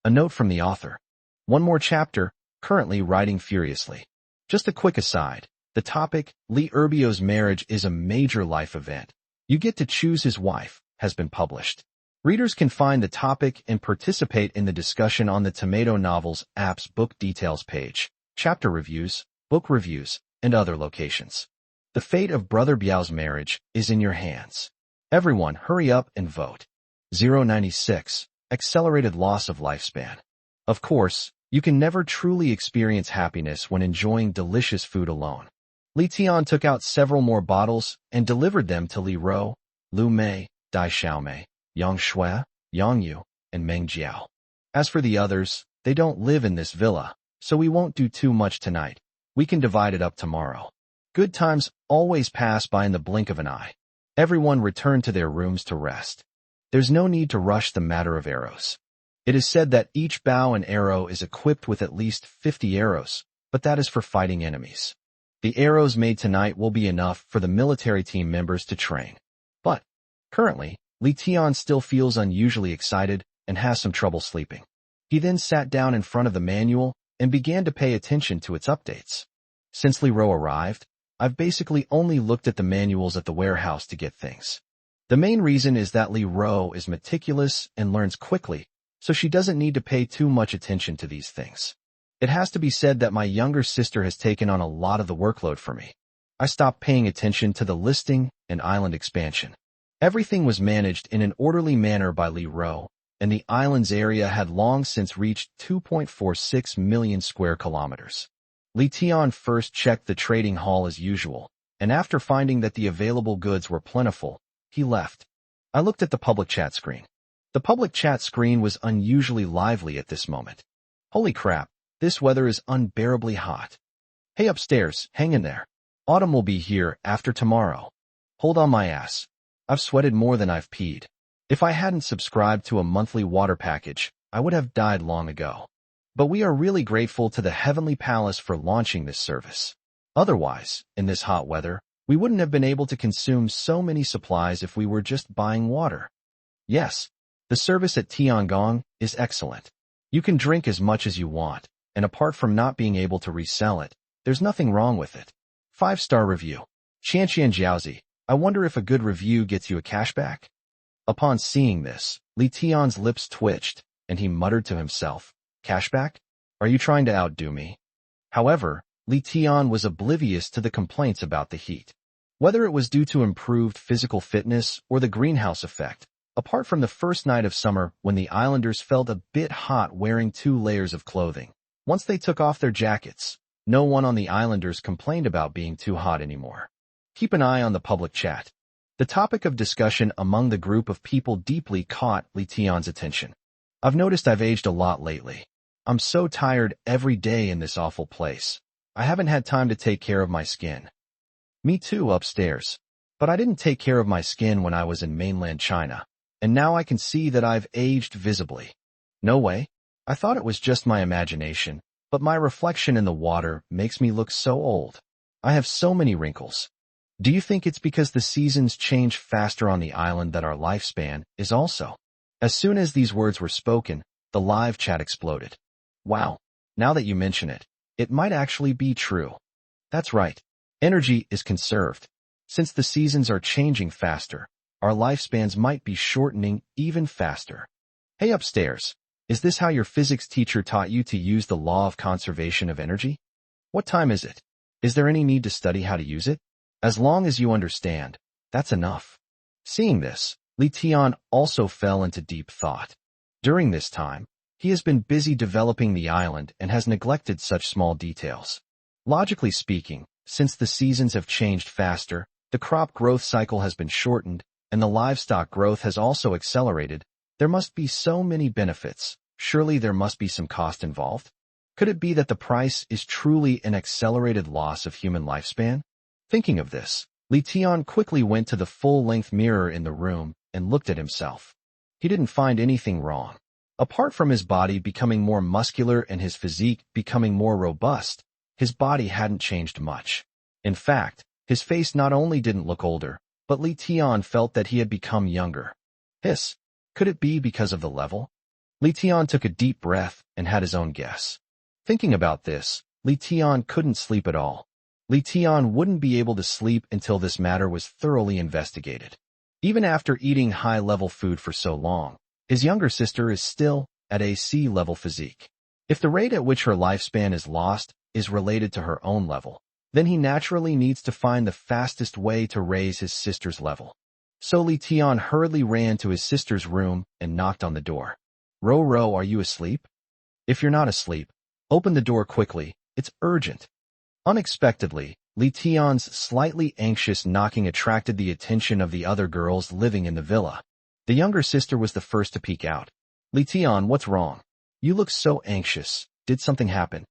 A note from the author. One more chapter, currently writing furiously. Just a quick aside, the topic, Li Erbio's marriage is a major life event. You get to choose his wife, has been published. Readers can find the topic and participate in the discussion on the Tomato Novels app's book details page, chapter reviews, book reviews, and other locations. The fate of Brother Biao's marriage is in your hands. Everyone, hurry up and vote. 096. Accelerated loss of lifespan. Of course, you can never truly experience happiness when enjoying delicious food alone. Li Tian took out several more bottles and delivered them to Li Ro, Lu Mei, Dai Xiaomei, Yang Shui, Yang Yu, and Meng Jiao. As for the others, they don't live in this villa, so we won't do too much tonight. We can divide it up tomorrow. Good times always pass by in the blink of an eye. Everyone returned to their rooms to rest. There's no need to rush the matter of arrows. It is said that each bow and arrow is equipped with at least 50 arrows, but that is for fighting enemies. The arrows made tonight will be enough for the military team members to train. But, currently, Li Tian still feels unusually excited and has some trouble sleeping. He then sat down in front of the manual and began to pay attention to its updates. Since Li Ro arrived, I've basically only looked at the manuals at the warehouse to get things. The main reason is that Li Ro is meticulous and learns quickly, so she doesn't need to pay too much attention to these things. It has to be said that my younger sister has taken on a lot of the workload for me. I stopped paying attention to the listing and island expansion. Everything was managed in an orderly manner by Li Ro, and the island's area had long since reached 2.46 million square kilometers. Li Tian first checked the trading hall as usual, and after finding that the available goods were plentiful, he left. I looked at the public chat screen. The public chat screen was unusually lively at this moment. Holy crap, this weather is unbearably hot. Hey upstairs, hang in there. Autumn will be here after tomorrow. Hold on my ass. I've sweated more than I've peed. If I hadn't subscribed to a monthly water package, I would have died long ago. But we are really grateful to the Heavenly Palace for launching this service. Otherwise, in this hot weather, we wouldn't have been able to consume so many supplies if we were just buying water. Yes, the service at Tiangong is excellent. You can drink as much as you want, and apart from not being able to resell it, there's nothing wrong with it. 5-star review. Qianqian Jiaozi, I wonder if a good review gets you a cashback? Upon seeing this, Li Tian's lips twitched, and he muttered to himself, "Cashback? Are you trying to outdo me?" However, Li Tian was oblivious to the complaints about the heat. Whether it was due to improved physical fitness or the greenhouse effect, apart from the first night of summer when the islanders felt a bit hot wearing 2 layers of clothing, once they took off their jackets, no one on the islanders complained about being too hot anymore. Keep an eye on the public chat. The topic of discussion among the group of people deeply caught Li Tian's attention. I've noticed I've aged a lot lately. I'm so tired every day in this awful place. I haven't had time to take care of my skin. Me too upstairs. But I didn't take care of my skin when I was in mainland China, and now I can see that I've aged visibly. No way. I thought it was just my imagination, but my reflection in the water makes me look so old. I have so many wrinkles. Do you think it's because the seasons change faster on the island that our lifespan is also? As soon as these words were spoken, the live chat exploded. Wow, now that you mention it, it might actually be true. That's right. Energy is conserved. Since the seasons are changing faster, our lifespans might be shortening even faster. Hey upstairs, is this how your physics teacher taught you to use the law of conservation of energy? What time is it? Is there any need to study how to use it? As long as you understand, that's enough. Seeing this, Li Tian also fell into deep thought. During this time, he has been busy developing the island and has neglected such small details. Logically speaking, since the seasons have changed faster, the crop growth cycle has been shortened, and the livestock growth has also accelerated, there must be so many benefits. Surely there must be some cost involved. Could it be that the price is truly an accelerated loss of human lifespan? Thinking of this, Li Tian quickly went to the full-length mirror in the room and looked at himself. He didn't find anything wrong. Apart from his body becoming more muscular and his physique becoming more robust, his body hadn't changed much. In fact, his face not only didn't look older, but Li Tian felt that he had become younger. Hiss! Could it be because of the level? Li Tian took a deep breath and had his own guess. Thinking about this, Li Tian couldn't sleep at all. Li Tian wouldn't be able to sleep until this matter was thoroughly investigated. Even after eating high-level food for so long, his younger sister is still at a C-level physique. If the rate at which her lifespan is lost is related to her own level, then he naturally needs to find the fastest way to raise his sister's level. So Li Tian hurriedly ran to his sister's room and knocked on the door. Ro, are you asleep? If you're not asleep, open the door quickly, it's urgent. Unexpectedly, Li Tian's slightly anxious knocking attracted the attention of the other girls living in the villa. The younger sister was the first to peek out. Li Tian, what's wrong? You look so anxious. Did something happen?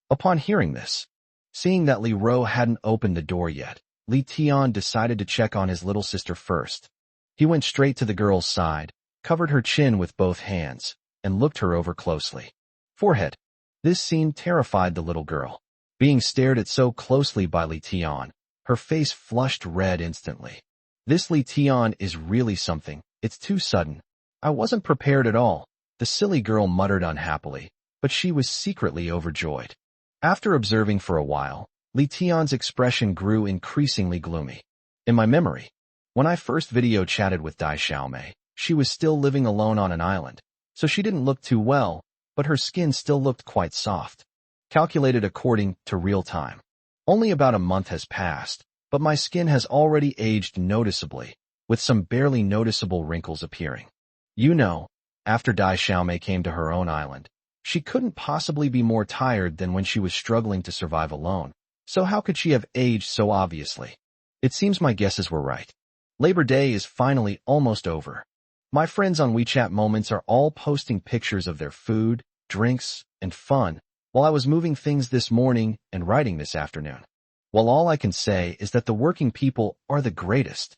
Upon hearing this, seeing that Li Ro hadn't opened the door yet, Li Tian decided to check on his little sister first. He went straight to the girl's side, covered her chin with both hands, and looked her over closely. Forehead. This scene terrified the little girl. Being stared at so closely by Li Tian, her face flushed red instantly. This Li Tian is really something. It's too sudden. I wasn't prepared at all, the silly girl muttered unhappily, but she was secretly overjoyed. After observing for a while, Li Tian's expression grew increasingly gloomy. In my memory, when I first video chatted with Dai Xiaomei, she was still living alone on an island, so she didn't look too well, but her skin still looked quite soft. Calculated according to real time. Only about a month has passed, but my skin has already aged noticeably, with some barely noticeable wrinkles appearing. You know, after Dai Xiaomei came to her own island, she couldn't possibly be more tired than when she was struggling to survive alone, so how could she have aged so obviously? It seems my guesses were right. Labor Day is finally almost over. My friends on WeChat Moments are all posting pictures of their food, drinks, and fun, while I was moving things this morning and writing this afternoon. Well, all I can say is that the working people are the greatest.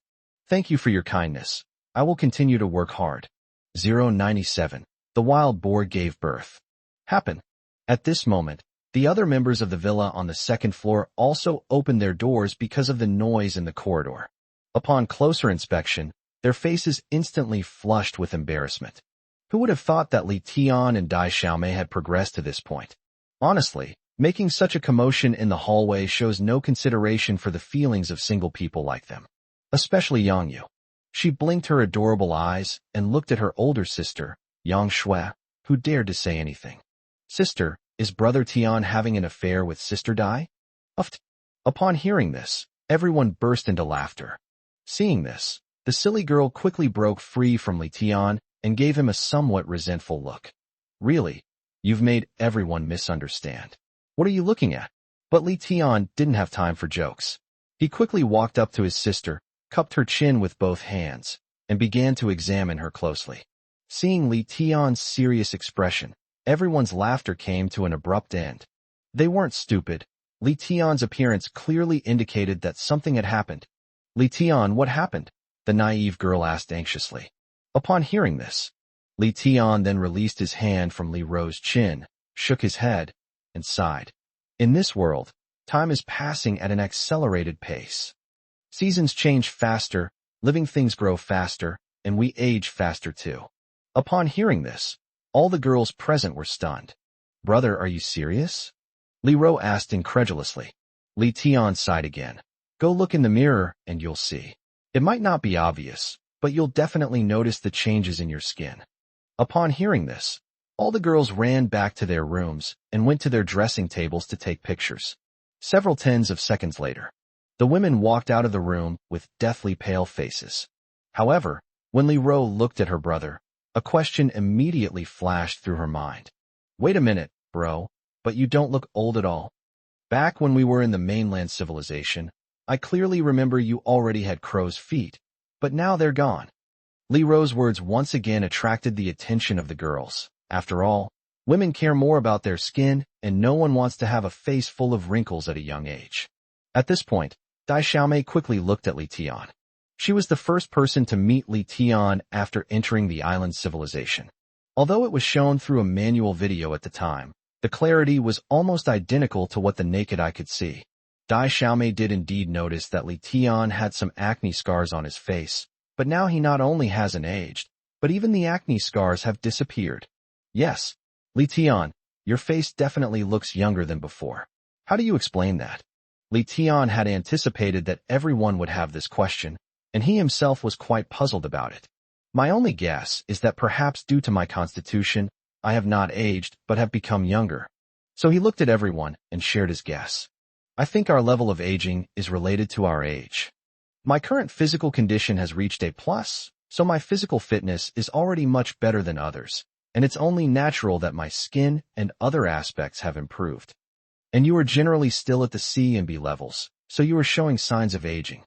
Thank you for your kindness. I will continue to work hard. 097. The wild boar gave birth. Happen. At this moment, the other members of the villa on the second floor also opened their doors because of the noise in the corridor. Upon closer inspection, their faces instantly flushed with embarrassment. Who would have thought that Li Tian and Dai Xiaomei had progressed to this point? Honestly, making such a commotion in the hallway shows no consideration for the feelings of single people like them. Especially Yang Yu. She blinked her adorable eyes and looked at her older sister, Yang Shui, who dared to say anything. Sister, is brother Tian having an affair with sister Dai? Uft. Upon hearing this, everyone burst into laughter. Seeing this, the silly girl quickly broke free from Li Tian and gave him a somewhat resentful look. Really? You've made everyone misunderstand. What are you looking at? But Li Tian didn't have time for jokes. He quickly walked up to his sister, cupped her chin with both hands, and began to examine her closely. Seeing Li Tian's serious expression, everyone's laughter came to an abrupt end. They weren't stupid. Li Tian's appearance clearly indicated that something had happened. Li Tian, what happened? The naive girl asked anxiously. Upon hearing this, Li Tian then released his hand from Li Ro's chin, shook his head, and sighed. In this world, time is passing at an accelerated pace. Seasons change faster, living things grow faster, and we age faster too. Upon hearing this, all the girls present were stunned. Brother, are you serious? Li Ro asked incredulously. Li Tian sighed again. Go look in the mirror and you'll see. It might not be obvious, but you'll definitely notice the changes in your skin. Upon hearing this, all the girls ran back to their rooms and went to their dressing tables to take pictures. Several tens of seconds later, the women walked out of the room with deathly pale faces. However, when Li Ro looked at her brother, a question immediately flashed through her mind. Wait a minute, bro, but you don't look old at all. Back when we were in the mainland civilization, I clearly remember you already had crow's feet, but now they're gone. Li Ro's words once again attracted the attention of the girls. After all, women care more about their skin, and no one wants to have a face full of wrinkles at a young age. At this point, Dai Xiaomei quickly looked at Li Tian. She was the first person to meet Li Tian after entering the island civilization. Although it was shown through a manual video at the time, the clarity was almost identical to what the naked eye could see. Dai Xiaomei did indeed notice that Li Tian had some acne scars on his face, but now he not only hasn't aged, but even the acne scars have disappeared. Yes, Li Tian, your face definitely looks younger than before. How do you explain that? Li Tian had anticipated that everyone would have this question, and he himself was quite puzzled about it. My only guess is that perhaps due to my constitution, I have not aged but have become younger. So he looked at everyone and shared his guess. I think our level of aging is related to our age. My current physical condition has reached A+, so my physical fitness is already much better than others, and it's only natural that my skin and other aspects have improved. And you are generally still at the C and B levels, so you are showing signs of aging.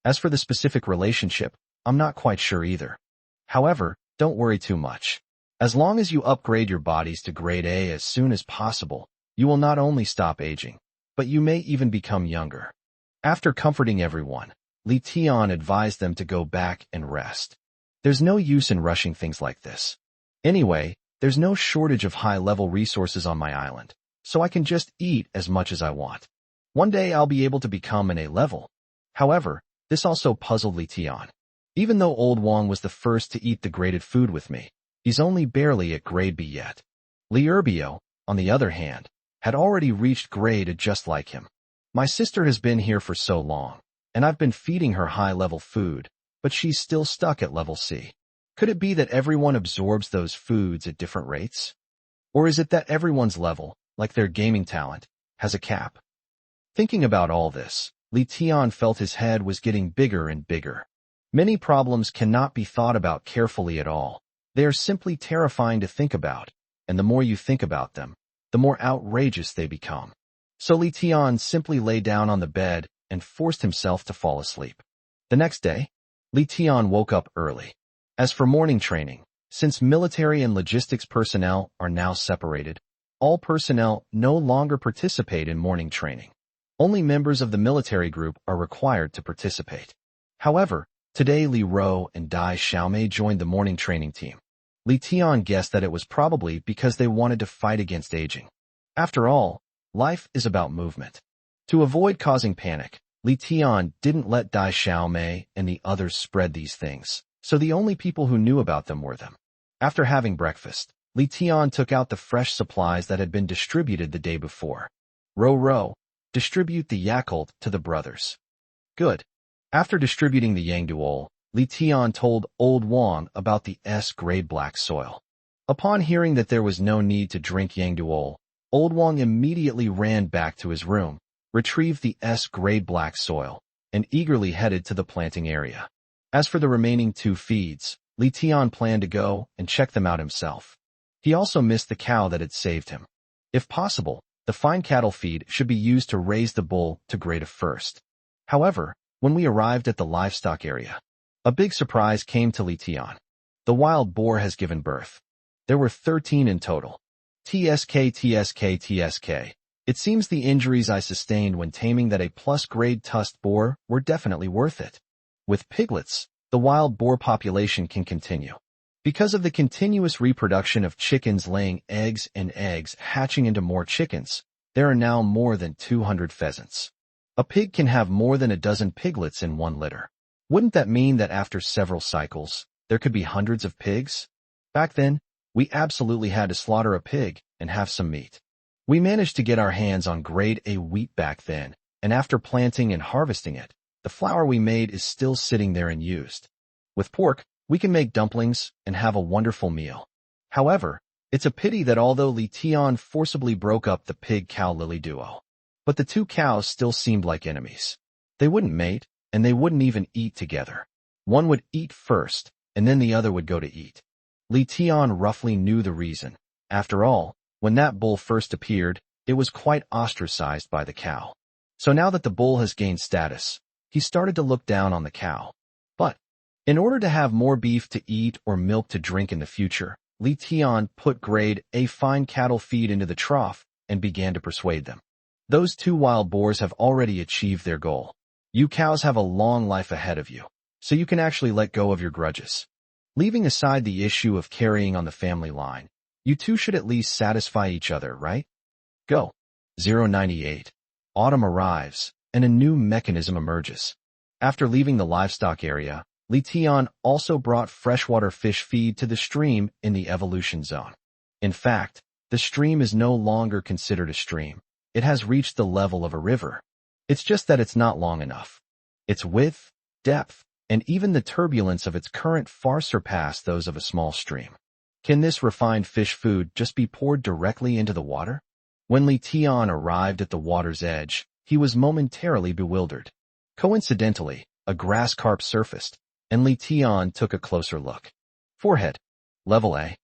As for the specific relationship, I'm not quite sure either. However, don't worry too much. As long as you upgrade your bodies to grade A as soon as possible, you will not only stop aging, but you may even become younger. After comforting everyone, Li Tian advised them to go back and rest. There's no use in rushing things like this. Anyway, there's no shortage of high-level resources on my island, so I can just eat as much as I want. One day I'll be able to become an A level. However, this also puzzled Li Tian. Even though Old Wang was the first to eat the graded food with me, he's only barely at grade B yet. Li Erbio, on the other hand, had already reached grade A just like him. My sister has been here for so long, and I've been feeding her high-level food, but she's still stuck at level C. Could it be that everyone absorbs those foods at different rates? Or is it that everyone's level, like their gaming talent, has a cap? Thinking about all this, Li Tian felt his head was getting bigger and bigger. Many problems cannot be thought about carefully at all. They are simply terrifying to think about, and the more you think about them, the more outrageous they become. So Li Tian simply lay down on the bed and forced himself to fall asleep. The next day, Li Tian woke up early. As for morning training, since military and logistics personnel are now separated, all personnel no longer participate in morning training. Only members of the military group are required to participate. However, today Li Ro and Dai Xiaomei joined the morning training team. Li Tian guessed that it was probably because they wanted to fight against aging. After all, life is about movement. To avoid causing panic, Li Tian didn't let Dai Xiaomei and the others spread these things, so the only people who knew about them were them. After having breakfast, Li Tian took out the fresh supplies that had been distributed the day before. Ro, distribute the Yakult to the brothers. Good. After distributing the Yangduol, Li Tian told Old Wang about the S-grade black soil. Upon hearing that there was no need to drink Yangduol, Old Wang immediately ran back to his room, retrieved the S-grade black soil, and eagerly headed to the planting area. As for the remaining 2 feeds, Li Tian planned to go and check them out himself. He also missed the cow that had saved him. If possible, the fine cattle feed should be used to raise the bull to grade A first. However, when we arrived at the livestock area, a big surprise came to Li Tian. The wild boar has given birth. There were 13 in total. TSK. It seems the injuries I sustained when taming that A+ grade tusked boar were definitely worth it. With piglets, the wild boar population can continue. Because of the continuous reproduction of chickens laying eggs and eggs hatching into more chickens, there are now more than 200 pheasants. A pig can have more than a dozen piglets in one litter. Wouldn't that mean that after several cycles, there could be hundreds of pigs? Back then, we absolutely had to slaughter a pig and have some meat. We managed to get our hands on grade A wheat back then, and after planting and harvesting it, the flour we made is still sitting there unused. With pork, we can make dumplings and have a wonderful meal. However, it's a pity that although Li Tian forcibly broke up the pig-cow lily duo, but the 2 cows still seemed like enemies. They wouldn't mate, and they wouldn't even eat together. One would eat first, and then the other would go to eat. Li Tian roughly knew the reason. After all, when that bull first appeared, it was quite ostracized by the cow. So now that the bull has gained status, he started to look down on the cow. But, in order to have more beef to eat or milk to drink in the future, Li Tian put grade A fine cattle feed into the trough and began to persuade them. Those two wild boars have already achieved their goal. You cows have a long life ahead of you, so you can actually let go of your grudges. Leaving aside the issue of carrying on the family line, you two should at least satisfy each other, right? Go. 098. Autumn arrives, and a new mechanism emerges. After leaving the livestock area, Li Tian also brought freshwater fish feed to the stream in the evolution zone. In fact, the stream is no longer considered a stream. It has reached the level of a river. It's just that it's not long enough. Its width, depth, and even the turbulence of its current far surpass those of a small stream. Can this refined fish food just be poured directly into the water? When Li Tian arrived at the water's edge, he was momentarily bewildered. Coincidentally, a grass carp surfaced, and Li Tian took a closer look. Forehead. Level A.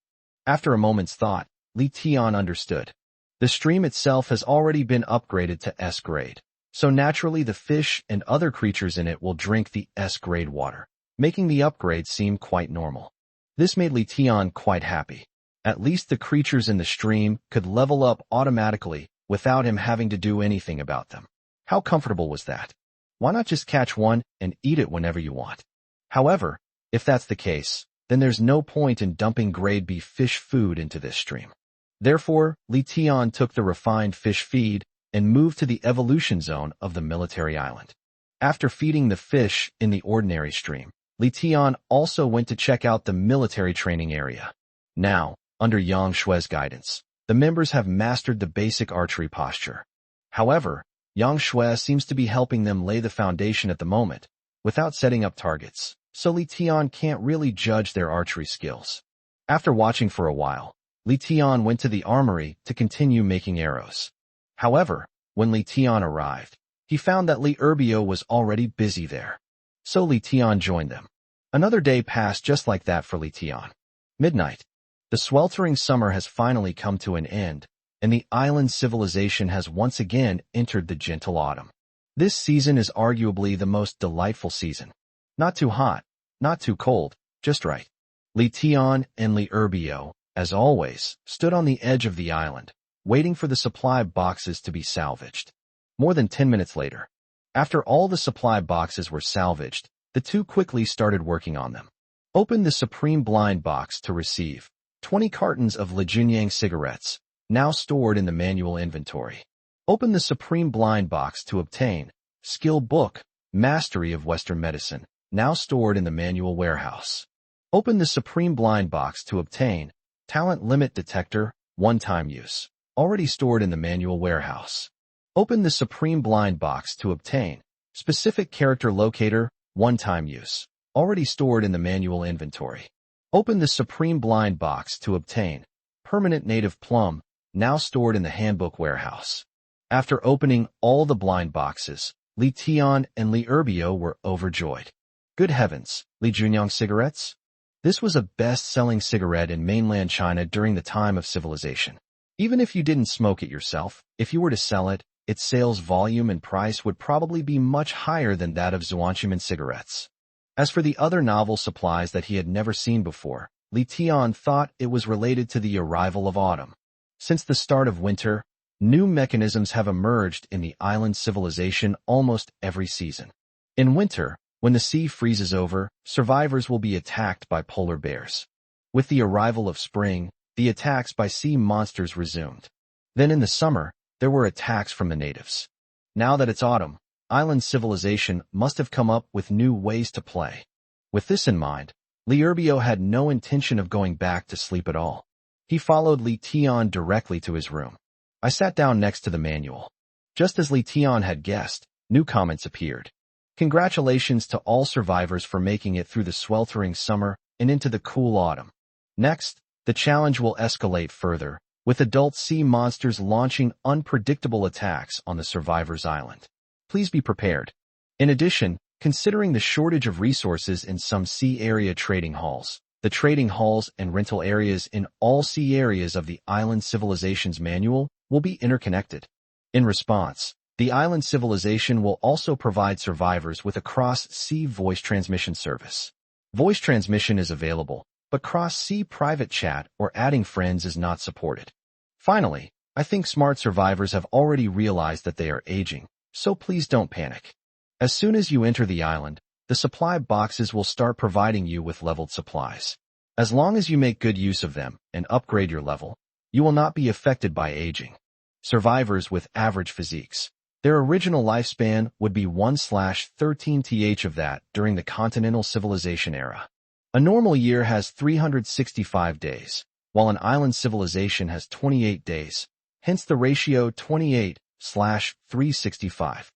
After a moment's thought, Li Tian understood. The stream itself has already been upgraded to S grade, so naturally the fish and other creatures in it will drink the S grade water, making the upgrade seem quite normal. This made Li Tian quite happy. At least the creatures in the stream could level up automatically without him having to do anything about them. How comfortable was that? Why not just catch one and eat it whenever you want? However, if that's the case, then there's no point in dumping grade B fish food into this stream. Therefore, Li Tian took the refined fish feed and moved to the evolution zone of the military island. After feeding the fish in the ordinary stream, Li Tian also went to check out the military training area. Now, under Yang Shui's guidance, the members have mastered the basic archery posture. However, Yang Shui seems to be helping them lay the foundation at the moment, without setting up targets, so Li Tian can't really judge their archery skills. After watching for a while, Li Tian went to the armory to continue making arrows. However, when Li Tian arrived, he found that Li Erbio was already busy there. So Li Tian joined them. Another day passed just like that for Li Tian. Midnight. The sweltering summer has finally come to an end, and the island civilization has once again entered the gentle autumn. This season is arguably the most delightful season. Not too hot, not too cold, just right. Li Tian and Li Erbio, as always, stood on the edge of the island, waiting for the supply boxes to be salvaged. More than 10 minutes later, after all the supply boxes were salvaged, the two quickly started working on them. Open the Supreme Blind box to receive 20 cartons of Lejunyang cigarettes, now stored in the manual inventory. Open the Supreme Blind box to obtain Skill Book, Mastery of Western Medicine, now stored in the manual warehouse. Open the Supreme Blind box to obtain Talent Limit Detector, one-time use, already stored in the manual warehouse. Open the Supreme Blind box to obtain Specific Character Locator, one-time use, already stored in the manual inventory. Open the Supreme Blind box to obtain Permanent Native Plum, now stored in the handbook warehouse. After opening all the blind boxes, Li Tian and Li Erbio were overjoyed. Good heavens, Lejunyang cigarettes? This was a best-selling cigarette in mainland China during the time of civilization. Even if you didn't smoke it yourself, if you were to sell it, its sales volume and price would probably be much higher than that of Zhuangqimin cigarettes. As for the other novel supplies that he had never seen before, Li Tian thought it was related to the arrival of autumn. Since the start of winter, new mechanisms have emerged in the island civilization almost every season. In winter, when the sea freezes over, survivors will be attacked by polar bears. With the arrival of spring, the attacks by sea monsters resumed. Then in the summer, there were attacks from the natives. Now that it's autumn, island civilization must have come up with new ways to play. With this in mind, Li Erbio had no intention of going back to sleep at all. He followed Li Tian directly to his room. I sat down next to the manual. Just as Li Tian had guessed, new comments appeared. Congratulations to all survivors for making it through the sweltering summer and into the cool autumn. Next, the challenge will escalate further, with adult sea monsters launching unpredictable attacks on the survivors' island. Please be prepared. In addition, Considering the shortage of resources in some sea area trading halls, the trading halls and rental areas in all sea areas of the island civilization's manual will be interconnected. In response, the island civilization will also provide survivors with a cross-sea voice transmission service. Voice transmission is available, but cross-sea private chat or adding friends is not supported. Finally, I think smart survivors have already realized that they are aging, so please don't panic. As soon as you enter the island, the supply boxes will start providing you with leveled supplies. As long as you make good use of them and upgrade your level, you will not be affected by aging. Survivors with average physiques. Their original lifespan would be 1/13th of that during the continental civilization era. A normal year has 365 days, while an island civilization has 28 days, hence the ratio 28/365.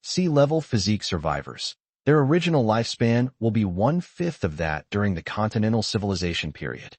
Sea-level physique survivors. Their original lifespan will be 1/5 of that during the continental civilization period.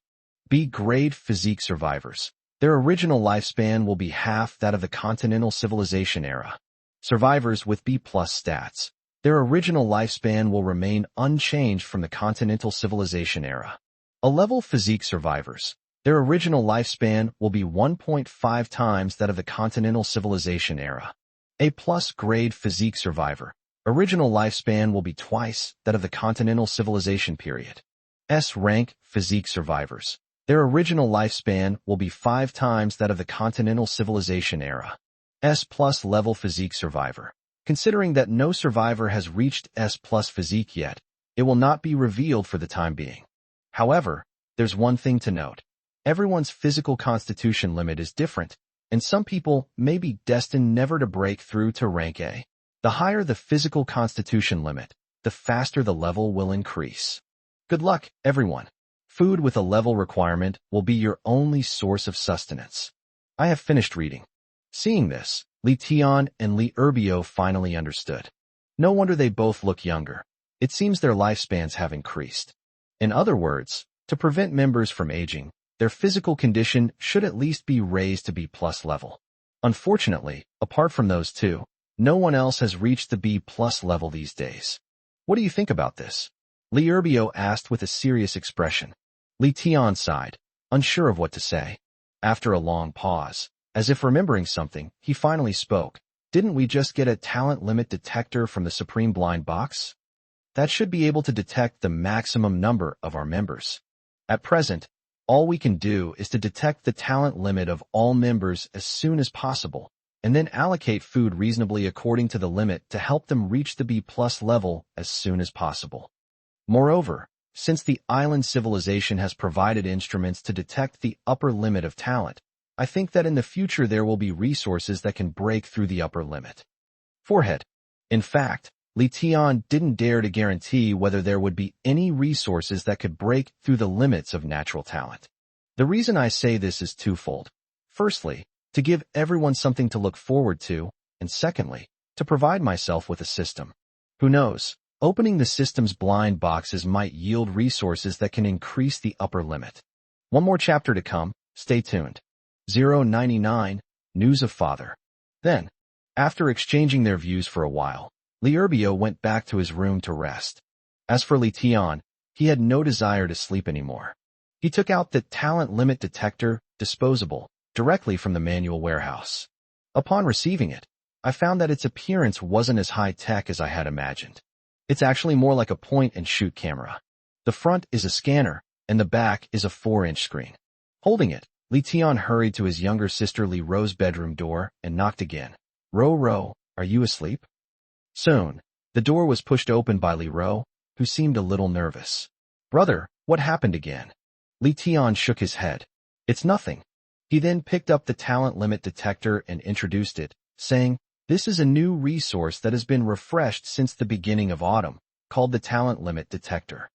B-grade physique survivors. Their original lifespan will be half that of the continental civilization era. Survivors with B-plus stats. Their original lifespan will remain unchanged from the continental civilization era. A-level physique survivors. Their original lifespan will be 1.5 times that of the continental civilization era. A-plus grade physique survivor. Original lifespan will be twice that of the continental civilization period. S-rank physique survivors. Their original lifespan will be 5 times that of the continental civilization era. S-plus level physique survivor. Considering that no survivor has reached S-plus physique yet, it will not be revealed for the time being. However, there's one thing to note. Everyone's physical constitution limit is different, and some people may be destined never to break through to rank A. The higher the physical constitution limit, the faster the level will increase. Good luck, everyone. Food with a level requirement will be your only source of sustenance. I have finished reading. Seeing this, Li Tian and Li Erbio finally understood. No wonder they both look younger. It seems their lifespans have increased. In other words, to prevent members from aging, their physical condition should at least be raised to B-plus level. Unfortunately, apart from those two, no one else has reached the B-plus level these days. What do you think about this? Li Erbio asked with a serious expression. Li Tian sighed, unsure of what to say. After a long pause, as if remembering something, he finally spoke. Didn't we just get a talent limit detector from the Supreme Blind Box? That should be able to detect the maximum number of our members. At present, all we can do is to detect the talent limit of all members as soon as possible, and then allocate food reasonably according to the limit to help them reach the B-plus level as soon as possible. Moreover, since the island civilization has provided instruments to detect the upper limit of talent, I think that in the future there will be resources that can break through the upper limit. Forehead. In fact, Li Tian didn't dare to guarantee whether there would be any resources that could break through the limits of natural talent. The reason I say this is twofold. Firstly, to give everyone something to look forward to, and secondly, to provide myself with a system. Who knows, opening the system's blind boxes might yield resources that can increase the upper limit. One more chapter to come, stay tuned. 099, News of Father. Then, after exchanging their views for a while, Li Erbio went back to his room to rest. As for Li Tian, he had no desire to sleep anymore. He took out the talent limit detector, disposable, directly from the manual warehouse. Upon receiving it, I found that its appearance wasn't as high-tech as I had imagined. It's actually more like a point-and-shoot camera. The front is a scanner, and the back is a 4-inch screen. Holding it, Li Tian hurried to his younger sister Li Ro's bedroom door and knocked again. Ro, are you asleep? Soon, the door was pushed open by Li Ro, who seemed a little nervous. Brother, what happened again? Li Tian shook his head. It's nothing. He then picked up the talent limit detector and introduced it, saying, this is a new resource that has been refreshed since the beginning of autumn, called the talent limit detector.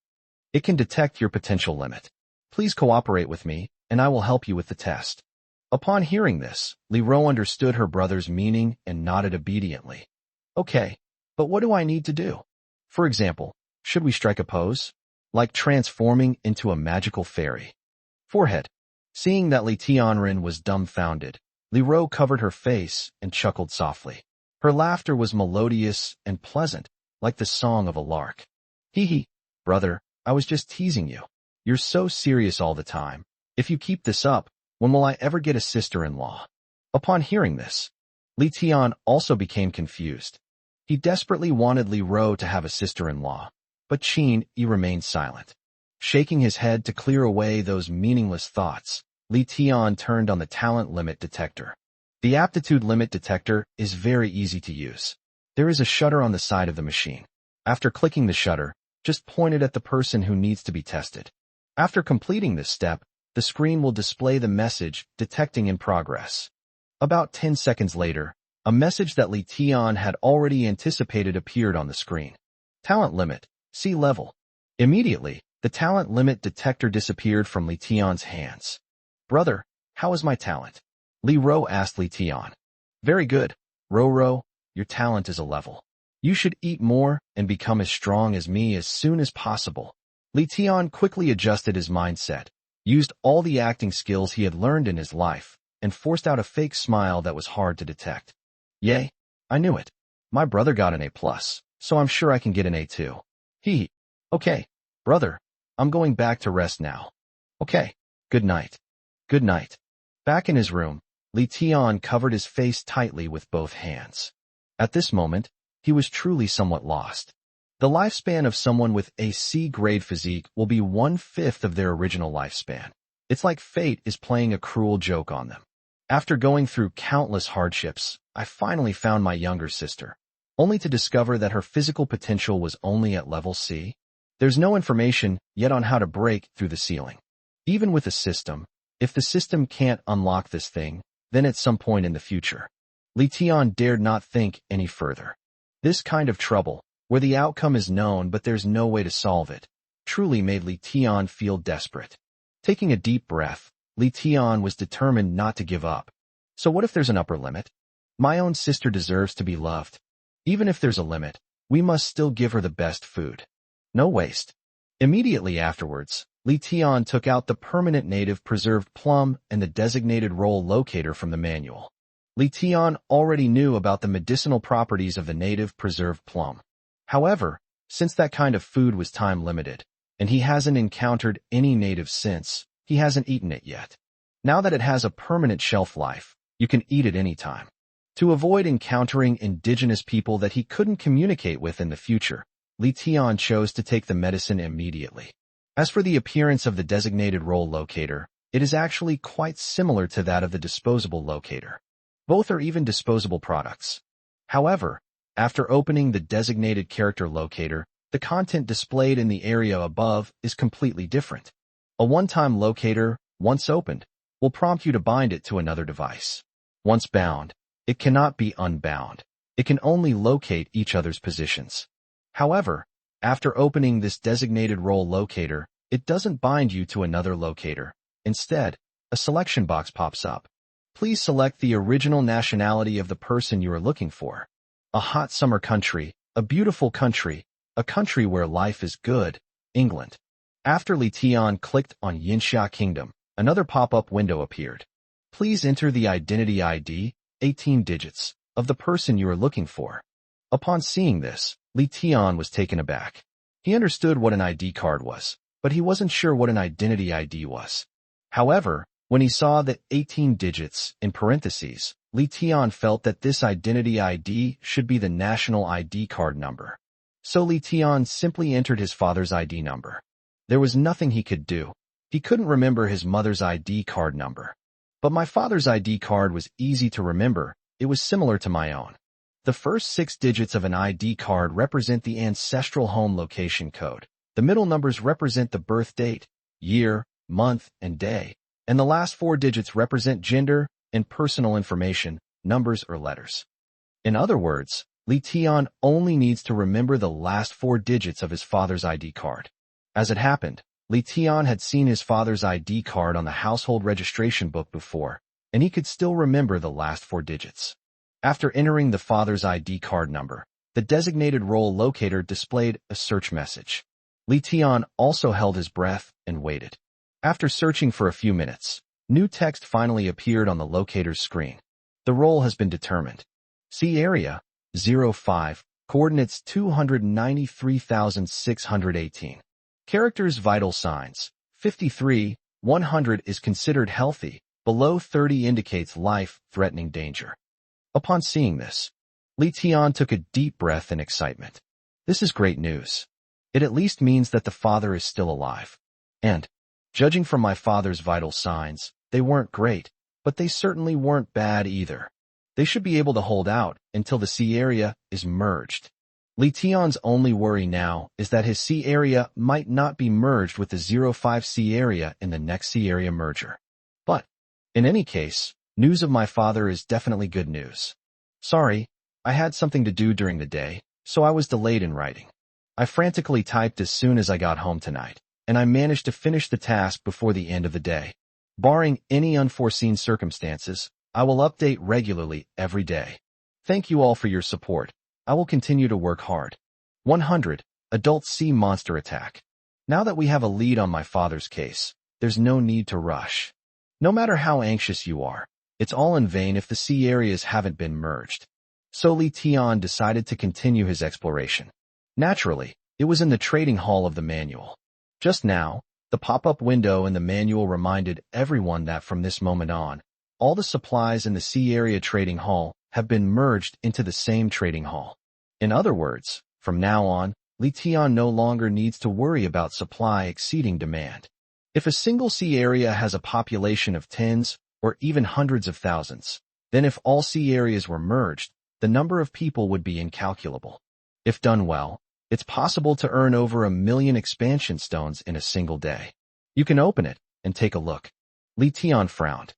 It can detect your potential limit. Please cooperate with me, and I will help you with the test. Upon hearing this, Li Ro understood her brother's meaning and nodded obediently. Okay, but what do I need to do? For example, should we strike a pose? Like transforming into a magical fairy. Forehead. Seeing that Li Tianren was dumbfounded, Li Ro covered her face and chuckled softly. Her laughter was melodious and pleasant, like the song of a lark. Hee hee, brother, I was just teasing you. You're so serious all the time. If you keep this up, when will I ever get a sister-in-law? Upon hearing this, Li Tian also became confused. He desperately wanted Li Ro to have a sister-in-law, but Qin Yi remained silent. Shaking his head to clear away those meaningless thoughts, Li Tian turned on the talent limit detector. The aptitude limit detector is very easy to use. There is a shutter on the side of the machine. After clicking the shutter, just point it at the person who needs to be tested. After completing this step, the screen will display the message detecting in progress. About 10 seconds later, a message that Li Tian had already anticipated appeared on the screen. Talent limit, C level. Immediately, the talent limit detector disappeared from Li Tian's hands. Brother, how is my talent? Li Ro asked Li Tian. Very good, Ro, your talent is a level. You should eat more and become as strong as me as soon as possible. Li Tian quickly adjusted his mindset, used all the acting skills he had learned in his life, and forced out a fake smile that was hard to detect. Yay, I knew it. My brother got an A+, so I'm sure I can get an A too. Hee. Okay, brother, I'm going back to rest now. Okay, good night. Good night. Back in his room, Li Tian covered his face tightly with both hands. At this moment, he was truly somewhat lost. The lifespan of someone with a C-grade physique will be 1/5 of their original lifespan. It's like fate is playing a cruel joke on them. After going through countless hardships, I finally found my younger sister, only to discover that her physical potential was only at level C. There's no information yet on how to break through the ceiling. Even with a system, if the system can't unlock this thing, then at some point in the future. Li Tian dared not think any further. This kind of trouble, where the outcome is known but there's no way to solve it, truly made Li Tian feel desperate. Taking a deep breath, Li Tian was determined not to give up. So what if there's an upper limit? My own sister deserves to be loved. Even if there's a limit, we must still give her the best food. No waste. Immediately afterwards, Li Tian took out the permanent native preserved plum and the designated role locator from the manual. Li Tian already knew about the medicinal properties of the native preserved plum. However, since that kind of food was time-limited, and he hasn't encountered any native since, he hasn't eaten it yet. Now that it has a permanent shelf life, you can eat it anytime. To avoid encountering indigenous people that he couldn't communicate with in the future, Li Tian chose to take the medicine immediately. As for the appearance of the designated role locator, it is actually quite similar to that of the disposable locator. Both are even disposable products. However, after opening the designated character locator, the content displayed in the area above is completely different. A one-time locator, once opened, will prompt you to bind it to another device. Once bound, it cannot be unbound. It can only locate each other's positions. However, after opening this designated role locator, it doesn't bind you to another locator. Instead, a selection box pops up. Please select the original nationality of the person you are looking for. A hot summer country, a beautiful country, a country where life is good, England. After Li Tian clicked on Yinxia Kingdom, another pop-up window appeared. Please enter the identity ID, 18 digits, of the person you are looking for. Upon seeing this, Li Tian was taken aback. He understood what an ID card was, but he wasn't sure what an identity ID was. However, when he saw the 18 digits in parentheses, Li Tian felt that this identity ID should be the national ID card number. So Li Tian simply entered his father's ID number. There was nothing he could do. He couldn't remember his mother's ID card number. But my father's ID card was easy to remember. It was similar to my own. The first 6 digits of an ID card represent the ancestral home location code. The middle numbers represent the birth date, year, month, and day. And the last 4 digits represent gender and personal information, numbers or letters. In other words, Li Tian only needs to remember the last 4 digits of his father's ID card. As it happened, Li Tian had seen his father's ID card on the household registration book before, and he could still remember the last 4 digits. After entering the father's ID card number, the designated role locator displayed a search message. Li Tian also held his breath and waited. After searching for a few minutes, new text finally appeared on the locator's screen. The role has been determined. See area 05, Coordinates 293,618. Characters vital signs. 53, 100 is considered healthy. Below 30 indicates life-threatening danger. Upon seeing this, Li Tian took a deep breath in excitement. This is great news. It at least means that the father is still alive. And, judging from my father's vital signs, they weren't great, but they certainly weren't bad either. They should be able to hold out until the sea area is merged. Li Tian's only worry now is that his sea area might not be merged with the 05 sea area in the next sea area merger. But, in any case, news of my father is definitely good news. Sorry, I had something to do during the day, so I was delayed in writing. I frantically typed as soon as I got home tonight, and I managed to finish the task before the end of the day. Barring any unforeseen circumstances, I will update regularly every day. Thank you all for your support. I will continue to work hard. 100. Adult Sea Monster Attack. Now that we have a lead on my father's case, there's no need to rush. No matter how anxious you are, it's all in vain if the sea areas haven't been merged. So Li Tian decided to continue his exploration. Naturally, it was in the trading hall of the manual. Just now, the pop-up window in the manual reminded everyone that from this moment on, all the supplies in the sea area trading hall have been merged into the same trading hall. In other words, from now on, Li Tian no longer needs to worry about supply exceeding demand. If a single sea area has a population of tens or even hundreds of thousands, then if all sea areas were merged, the number of people would be incalculable. If done well, it's possible to earn over 1 million expansion stones in a single day. You can open it and take a look. Li Tian frowned.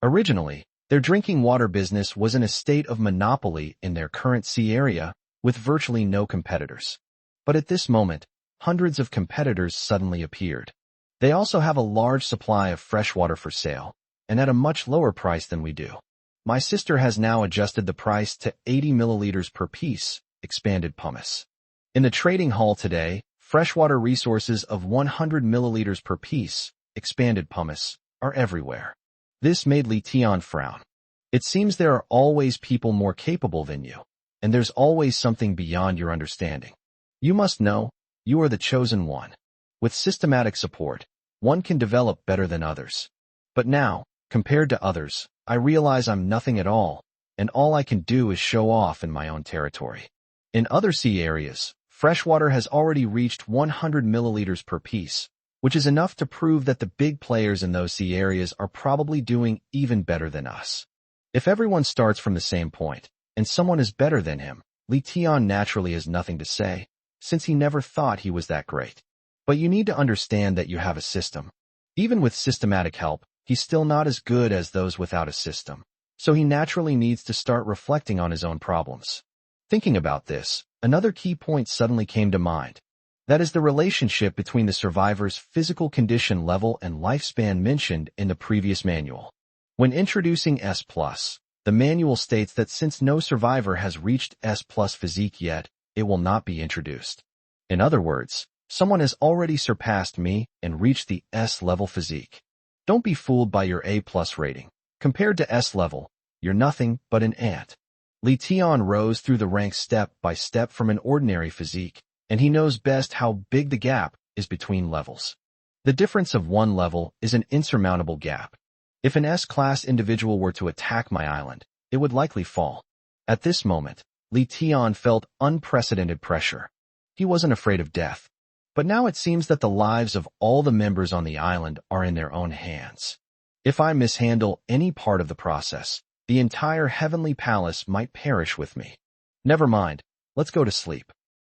Originally, their drinking water business was in a state of monopoly in their current sea area, with virtually no competitors. But at this moment, hundreds of competitors suddenly appeared. They also have a large supply of fresh water for sale, and at a much lower price than we do. My sister has now adjusted the price to 80 milliliters per piece, expanded pumice. In the trading hall today, freshwater resources of 100 milliliters per piece, expanded pumice, are everywhere. This made Li Tian frown. It seems there are always people more capable than you, and there's always something beyond your understanding. You must know, you are the chosen one. With systematic support, one can develop better than others. But now, compared to others, I realize I'm nothing at all, and all I can do is show off in my own territory. In other sea areas, freshwater has already reached 100 milliliters per piece, which is enough to prove that the big players in those sea areas are probably doing even better than us. If everyone starts from the same point, and someone is better than him, Li Tian naturally has nothing to say, since he never thought he was that great. But you need to understand that you have a system. Even with systematic help, he's still not as good as those without a system. So he naturally needs to start reflecting on his own problems. Thinking about this, another key point suddenly came to mind. That is the relationship between the survivor's physical condition level and lifespan mentioned in the previous manual. When introducing S+, the manual states that since no survivor has reached S+ physique yet, it will not be introduced. In other words, someone has already surpassed me and reached the S-level physique. Don't be fooled by your A+ rating. Compared to S-level, you're nothing but an ant. Li Tian rose through the ranks step by step from an ordinary physique, and he knows best how big the gap is between levels. The difference of one level is an insurmountable gap. If an S-class individual were to attack my island, it would likely fall. At this moment, Li Tian felt unprecedented pressure. He wasn't afraid of death. But now it seems that the lives of all the members on the island are in their own hands. If I mishandle any part of the process, the entire heavenly palace might perish with me. Never mind, let's go to sleep.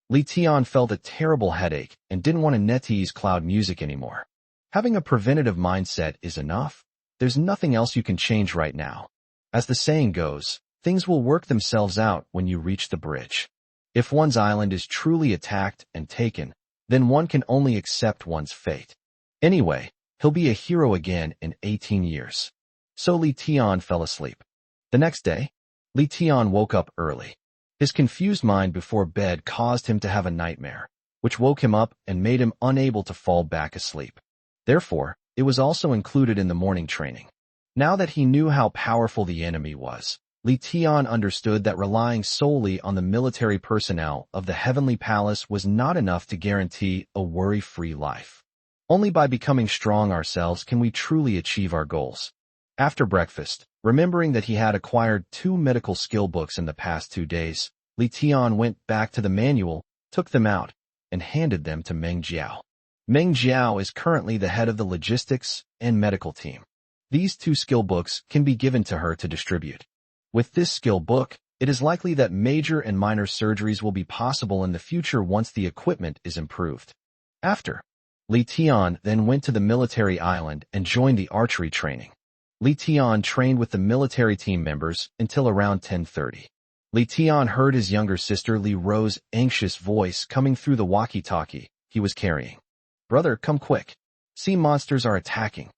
Li Tian felt a terrible headache and didn't want to NetEase cloud music anymore. Having a preventative mindset is enough. There's nothing else you can change right now. As the saying goes, things will work themselves out when you reach the bridge. If one's island is truly attacked and taken, then one can only accept one's fate. Anyway, he'll be a hero again in 18 years. So Li Tian fell asleep. The next day, Li Tian woke up early. His confused mind before bed caused him to have a nightmare, which woke him up and made him unable to fall back asleep. Therefore, it was also included in the morning training. Now that he knew how powerful the enemy was, Li Tian understood that relying solely on the military personnel of the Heavenly Palace was not enough to guarantee a worry-free life. Only by becoming strong ourselves can we truly achieve our goals. After breakfast, remembering that he had acquired 2 medical skill books in the past 2 days, Li Tian went back to the manual, took them out, and handed them to Meng Jiao. Meng Jiao is currently the head of the logistics and medical team. These 2 skill books can be given to her to distribute. With this skill book, it is likely that major and minor surgeries will be possible in the future once the equipment is improved. After, Li Tian then went to the military island and joined the archery training. Li Tian trained with the military team members until around 10:30. Li Tian heard his younger sister Li Ro's anxious voice coming through the walkie-talkie he was carrying. "Brother, come quick. Sea monsters are attacking."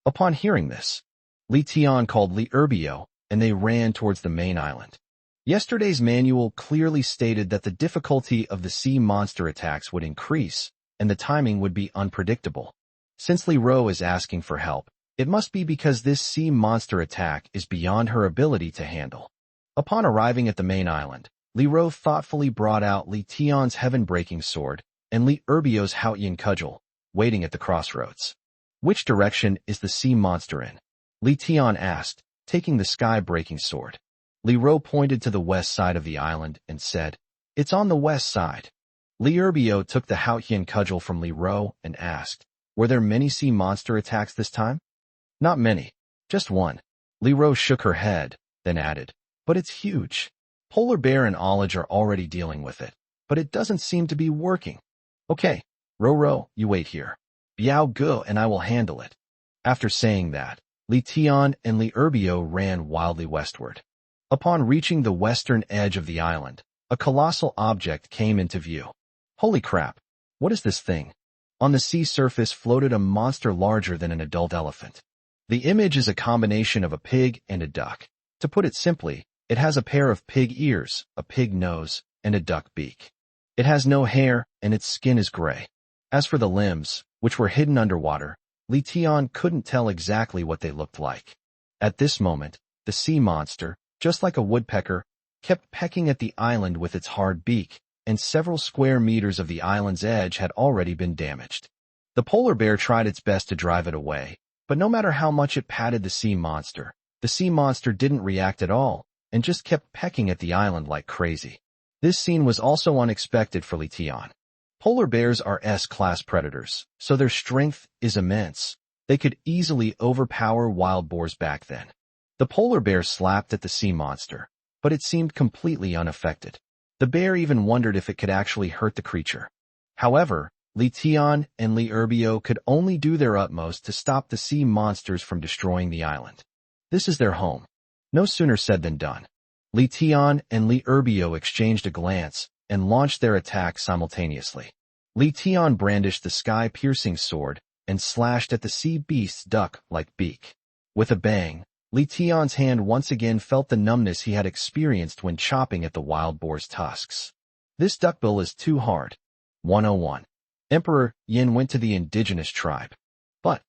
Upon hearing this, Li Tian called Li Erbio, and they ran towards the main island. Yesterday's manual clearly stated that the difficulty of the sea monster attacks would increase, and the timing would be unpredictable. Since Li Ro is asking for help, it must be because this sea monster attack is beyond her ability to handle. Upon arriving at the main island, Li Ro thoughtfully brought out Li Tian's heaven-breaking sword and Li Erbio's Haotian cudgel, waiting at the crossroads. "Which direction is the sea monster in?" Li Tian asked, taking the sky-breaking sword. Li Ro pointed to the west side of the island and said, "It's on the west side." Li Erbio took the Haotian cudgel from Li Ro and asked, "Were there many sea monster attacks this time?" "Not many, just one." Li Ro shook her head, then added, "But it's huge. Polar Bear and Olage are already dealing with it, but it doesn't seem to be working." "Okay, Ro, you wait here. Biao Ge and I will handle it." After saying that, Li Tian and Li Erbio ran wildly westward. Upon reaching the western edge of the island, a colossal object came into view. Holy crap! What is this thing? On the sea surface floated a monster larger than an adult elephant. The image is a combination of a pig and a duck. To put it simply, it has a pair of pig ears, a pig nose, and a duck beak. It has no hair, and its skin is gray. As for the limbs, which were hidden underwater, Li Tian couldn't tell exactly what they looked like. At this moment, the sea monster, just like a woodpecker, kept pecking at the island with its hard beak, and several square meters of the island's edge had already been damaged. The polar bear tried its best to drive it away, but no matter how much it patted the sea monster didn't react at all, and just kept pecking at the island like crazy. This scene was also unexpected for Li Tian. Polar bears are S-class predators, so their strength is immense. They could easily overpower wild boars back then. The polar bear slapped at the sea monster, but it seemed completely unaffected. The bear even wondered if it could actually hurt the creature. However, Li Tian and Li Erbio could only do their utmost to stop the sea monsters from destroying the island. This is their home. No sooner said than done. Li Tian and Li Erbio exchanged a glance and launched their attack simultaneously. Li Tian brandished the sky-piercing sword and slashed at the sea beast's duck-like beak. With a bang, Li Tian's hand once again felt the numbness he had experienced when chopping at the wild boar's tusks. This duckbill is too hard. 101. Emperor Yin went to the indigenous tribe. But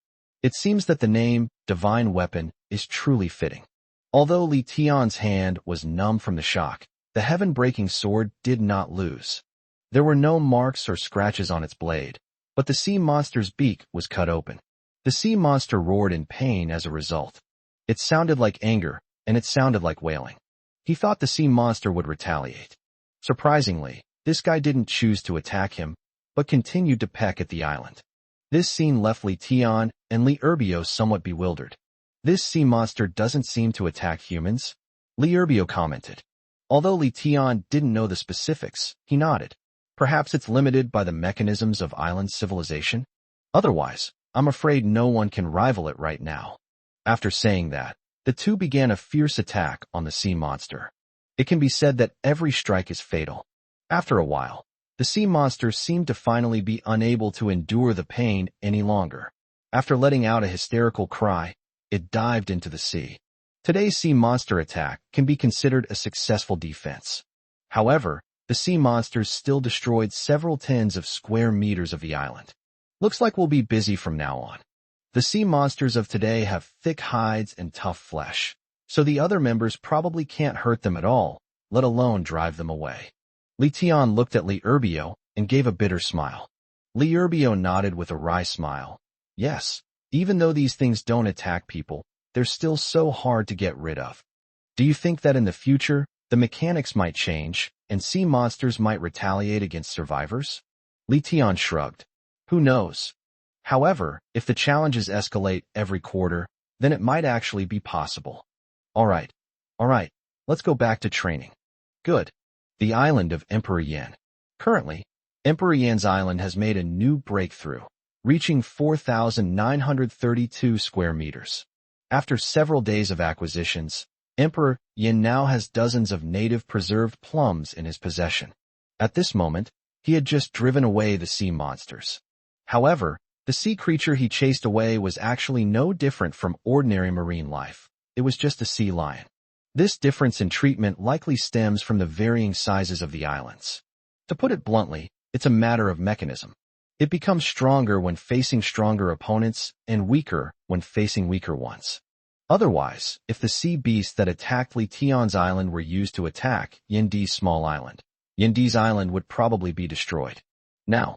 it seems that the name, Divine Weapon, is truly fitting. Although Li Tian's hand was numb from the shock, the heaven-breaking sword did not lose. There were no marks or scratches on its blade, but the sea monster's beak was cut open. The sea monster roared in pain as a result. It sounded like anger, and it sounded like wailing. He thought the sea monster would retaliate. Surprisingly, this guy didn't choose to attack him, but continued to peck at the island. This scene left Li Tian and Li Erbio somewhat bewildered. "This sea monster doesn't seem to attack humans," Li Erbio commented. Although Li Tian didn't know the specifics, he nodded. "Perhaps it's limited by the mechanisms of island civilization? Otherwise, I'm afraid no one can rival it right now." After saying that, the two began a fierce attack on the sea monster. It can be said that every strike is fatal. After a while, the sea monster seemed to finally be unable to endure the pain any longer. After letting out a hysterical cry, it dived into the sea. Today's sea monster attack can be considered a successful defense. However, the sea monsters still destroyed several tens of square meters of the island. Looks like we'll be busy from now on. The sea monsters of today have thick hides and tough flesh. so the other members probably can't hurt them at all, let alone drive them away. Li Tian looked at Li Urbio and gave a bitter smile. Li Urbio nodded with a wry smile. Yes, even though these things don't attack people, they're still so hard to get rid of. Do you think that in the future, the mechanics might change, and sea monsters might retaliate against survivors? Li Tian shrugged. Who knows? However, if the challenges escalate every quarter, then it might actually be possible. Alright, let's go back to training. Good. The island of Emperor Yan. Currently, Emperor Yan's island has made a new breakthrough, reaching 4,932 square meters. After several days of acquisitions, Emperor Yan now has dozens of native preserved plums in his possession. At this moment, he had just driven away the sea monsters. However, the sea creature he chased away was actually no different from ordinary marine life. It was just a sea lion. This difference in treatment likely stems from the varying sizes of the islands. To put it bluntly, it's a matter of mechanism. It becomes stronger when facing stronger opponents and weaker when facing weaker ones. Otherwise, if the sea beasts that attacked Li Tian's island were used to attack Yandi's small island, Yandi's island would probably be destroyed. Now,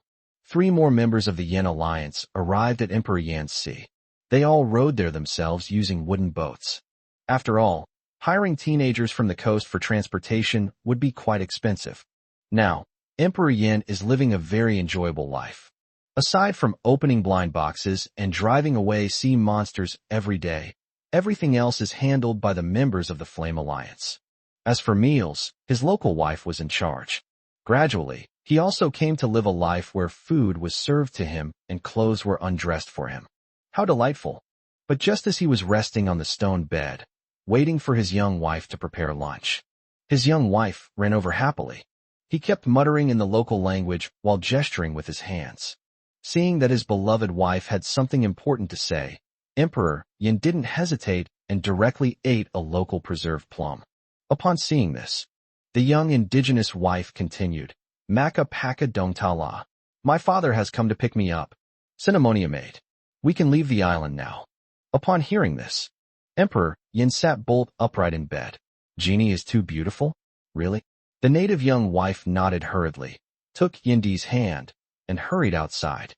3 more members of the Yen Alliance arrived at Emperor Yan's sea. They all rode there themselves using wooden boats. After all, hiring teenagers from the coast for transportation would be quite expensive. Now, Emperor Yan is living a very enjoyable life. Aside from opening blind boxes and driving away sea monsters every day, everything else is handled by the members of the Flame Alliance. As for meals, his local wife was in charge. Gradually, he also came to live a life where food was served to him and clothes were undressed for him. How delightful! But just as he was resting on the stone bed, waiting for his young wife to prepare lunch, his young wife ran over happily. He kept muttering in the local language while gesturing with his hands. Seeing that his beloved wife had something important to say, Emperor Yan didn't hesitate and directly ate a local preserved plum. Upon seeing this, the young indigenous wife continued, Maka Paka Dong Tala. My father has come to pick me up. Cinemonia maid. We can leave the island now. Upon hearing this, Emperor Yan sat bolt upright in bed. Genie is too beautiful? Really? The native young wife nodded hurriedly, took Yindi's hand, and hurried outside.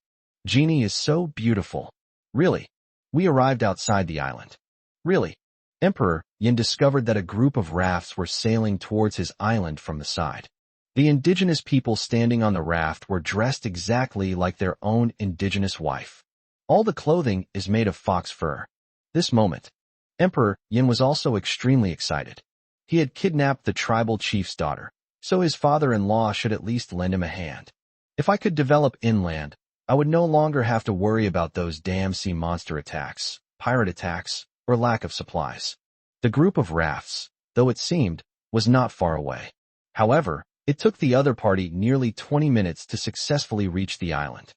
Genie is so beautiful. Really? We arrived outside the island. Really? Emperor Yin discovered that a group of rafts were sailing towards his island from the side. The indigenous people standing on the raft were dressed exactly like their own indigenous wife. All the clothing is made of fox fur. This moment, Emperor Yin was also extremely excited. He had kidnapped the tribal chief's daughter, so his father-in-law should at least lend him a hand. If I could develop inland, I would no longer have to worry about those damn sea monster attacks, pirate attacks, or lack of supplies. The group of rafts, though it seemed, was not far away. However, it took the other party nearly 20 minutes to successfully reach the island.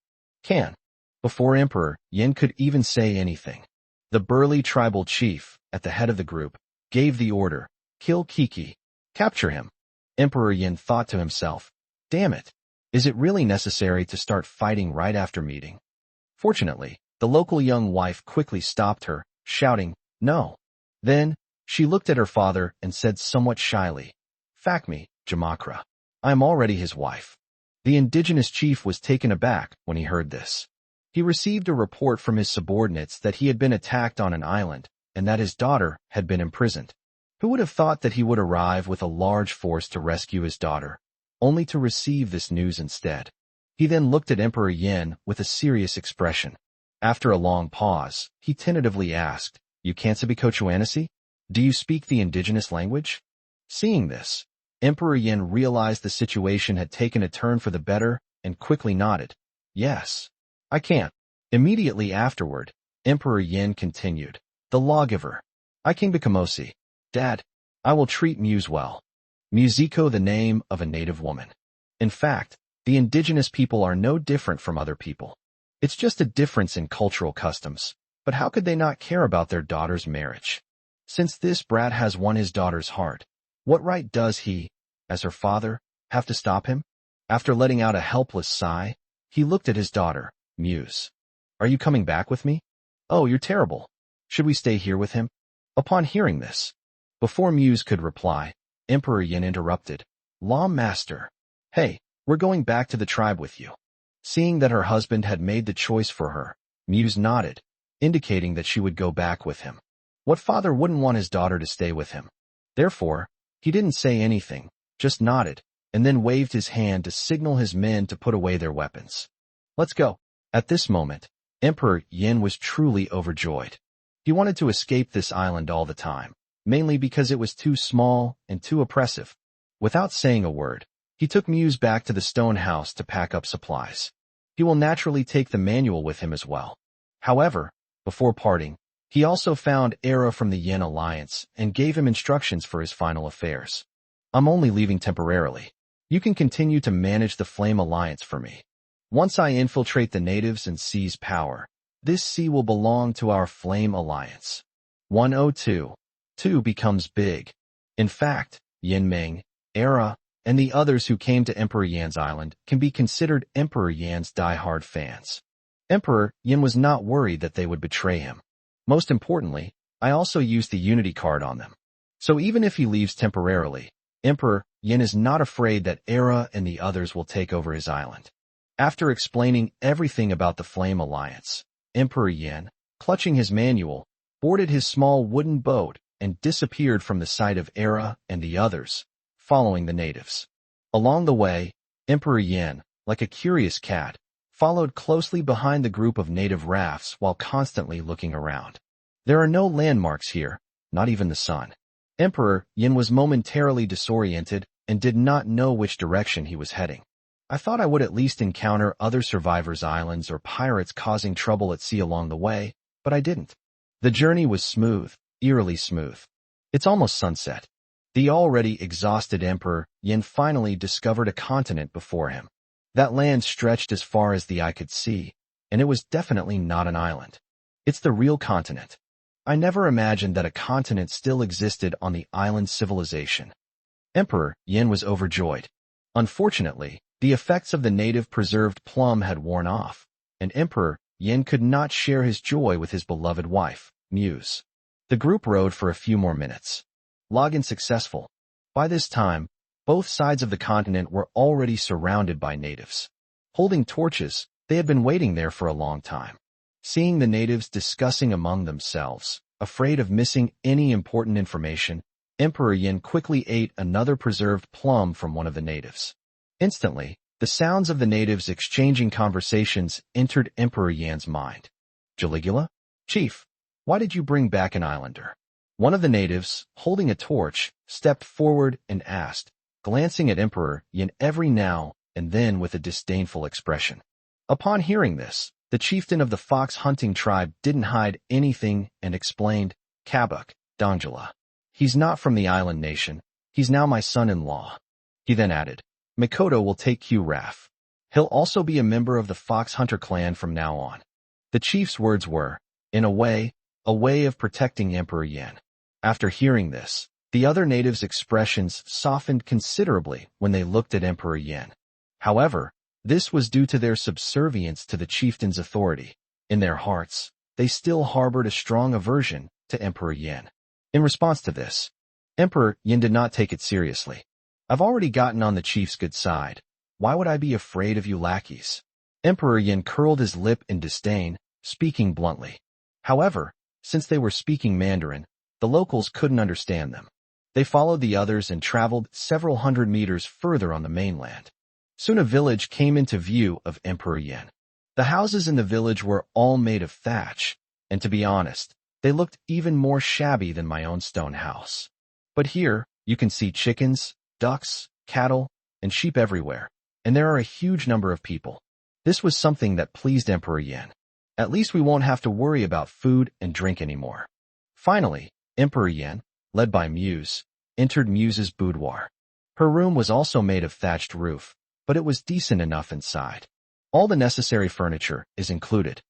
Before Emperor Yin could even say anything, the burly tribal chief, at the head of the group, gave the order, kill Kiki. Capture him. Emperor Yin thought to himself, damn it, is it really necessary to start fighting right after meeting? Fortunately, the local young wife quickly stopped her, shouting, no. Then, she looked at her father and said somewhat shyly, Fact me, Jamakra. I am already his wife. The indigenous chief was taken aback when he heard this. He received a report from his subordinates that he had been attacked on an island and that his daughter had been imprisoned. Who would have thought that he would arrive with a large force to rescue his daughter, only to receive this news instead? He then looked at Emperor Yin with a serious expression. After a long pause, he tentatively asked, You Kansabikochuanasi? Do you speak the indigenous language? Seeing this, Emperor Yin realized the situation had taken a turn for the better and quickly nodded. Yes, I can. Immediately afterward, Emperor Yin continued, The lawgiver. I King Bikamosi. Dad, I will treat Muse well. Musiko, the name of a native woman. In fact, the indigenous people are no different from other people. It's just a difference in cultural customs. But how could they not care about their daughter's marriage? Since this brat has won his daughter's heart, what right does he, as her father, have to stop him? After letting out a helpless sigh, he looked at his daughter, Muse. Are you coming back with me? Oh, you're terrible. Should we stay here with him? Upon hearing this, Before Muse could reply, Emperor Yin interrupted. Law Master. Hey, we're going back to the tribe with you. Seeing that her husband had made the choice for her, Muse nodded, indicating that she would go back with him. What father wouldn't want his daughter to stay with him? Therefore, he didn't say anything, just nodded, and then waved his hand to signal his men to put away their weapons. Let's go. At this moment, Emperor Yin was truly overjoyed. He wanted to escape this island all the time, mainly because it was too small and too oppressive. Without saying a word, he took Muse back to the stone house to pack up supplies. He will naturally take the manual with him as well. However, before parting, he also found Era from the Yin Alliance and gave him instructions for his final affairs. I'm only leaving temporarily. You can continue to manage the Flame Alliance for me. Once I infiltrate the natives and seize power, this sea will belong to our Flame Alliance. 102. 2 becomes big. In fact, Yin Ming, Era, and the others who came to Emperor Yan's island can be considered Emperor Yan's die-hard fans. Emperor Yin was not worried that they would betray him. Most importantly, I also used the Unity card on them. So even if he leaves temporarily, Emperor Yin is not afraid that Era and the others will take over his island. After explaining everything about the Flame Alliance, Emperor Yin, clutching his manual, boarded his small wooden boat and disappeared from the sight of Era and the others, following the natives. Along the way, Emperor Yin, like a curious cat, followed closely behind the group of native rafts while constantly looking around. There are no landmarks here, not even the sun. Emperor Yin was momentarily disoriented and did not know which direction he was heading. I thought I would at least encounter other survivors' islands or pirates causing trouble at sea along the way, but I didn't. The journey was smooth, eerily smooth. It's almost sunset. The already exhausted Emperor Yin finally discovered a continent before him. That land stretched as far as the eye could see, and it was definitely not an island. It's the real continent. I never imagined that a continent still existed on the island civilization. Emperor Yin was overjoyed. Unfortunately, the effects of the native preserved plum had worn off, and Emperor Yin could not share his joy with his beloved wife, Muse. The group rode for a few more minutes. Login successful. By this time, both sides of the continent were already surrounded by natives. Holding torches, they had been waiting there for a long time. Seeing the natives discussing among themselves, afraid of missing any important information, Emperor Yin quickly ate another preserved plum from one of the natives. Instantly, the sounds of the natives exchanging conversations entered Emperor Yan's mind. Jaligula? Chief, why did you bring back an islander? One of the natives, holding a torch, stepped forward and asked, glancing at Emperor Yin every now and then with a disdainful expression. Upon hearing this, the chieftain of the fox hunting tribe didn't hide anything and explained, Kabuk, Donjala. He's not from the island nation. He's now my son-in-law. He then added, Mikoto will take Q-Raf. He'll also be a member of the fox hunter clan from now on. The chief's words were, in a way of protecting Emperor Yin. After hearing this, the other natives' expressions softened considerably when they looked at Emperor Yin. However, this was due to their subservience to the chieftain's authority. In their hearts, they still harbored a strong aversion to Emperor Yin. In response to this, Emperor Yin did not take it seriously. I've already gotten on the chief's good side. Why would I be afraid of you lackeys? Emperor Yin curled his lip in disdain, speaking bluntly. However, since they were speaking Mandarin, the locals couldn't understand them. They followed the others and traveled several hundred meters further on the mainland. Soon a village came into view of Emperor Yin. The houses in the village were all made of thatch, and to be honest, they looked even more shabby than my own stone house. But here, you can see chickens, ducks, cattle, and sheep everywhere, and there are a huge number of people. This was something that pleased Emperor Yin. At least we won't have to worry about food and drink anymore. Finally, Emperor Yin, led by Muse, entered Muse's boudoir. Her room was also made of thatched roof, but it was decent enough inside. All the necessary furniture is included.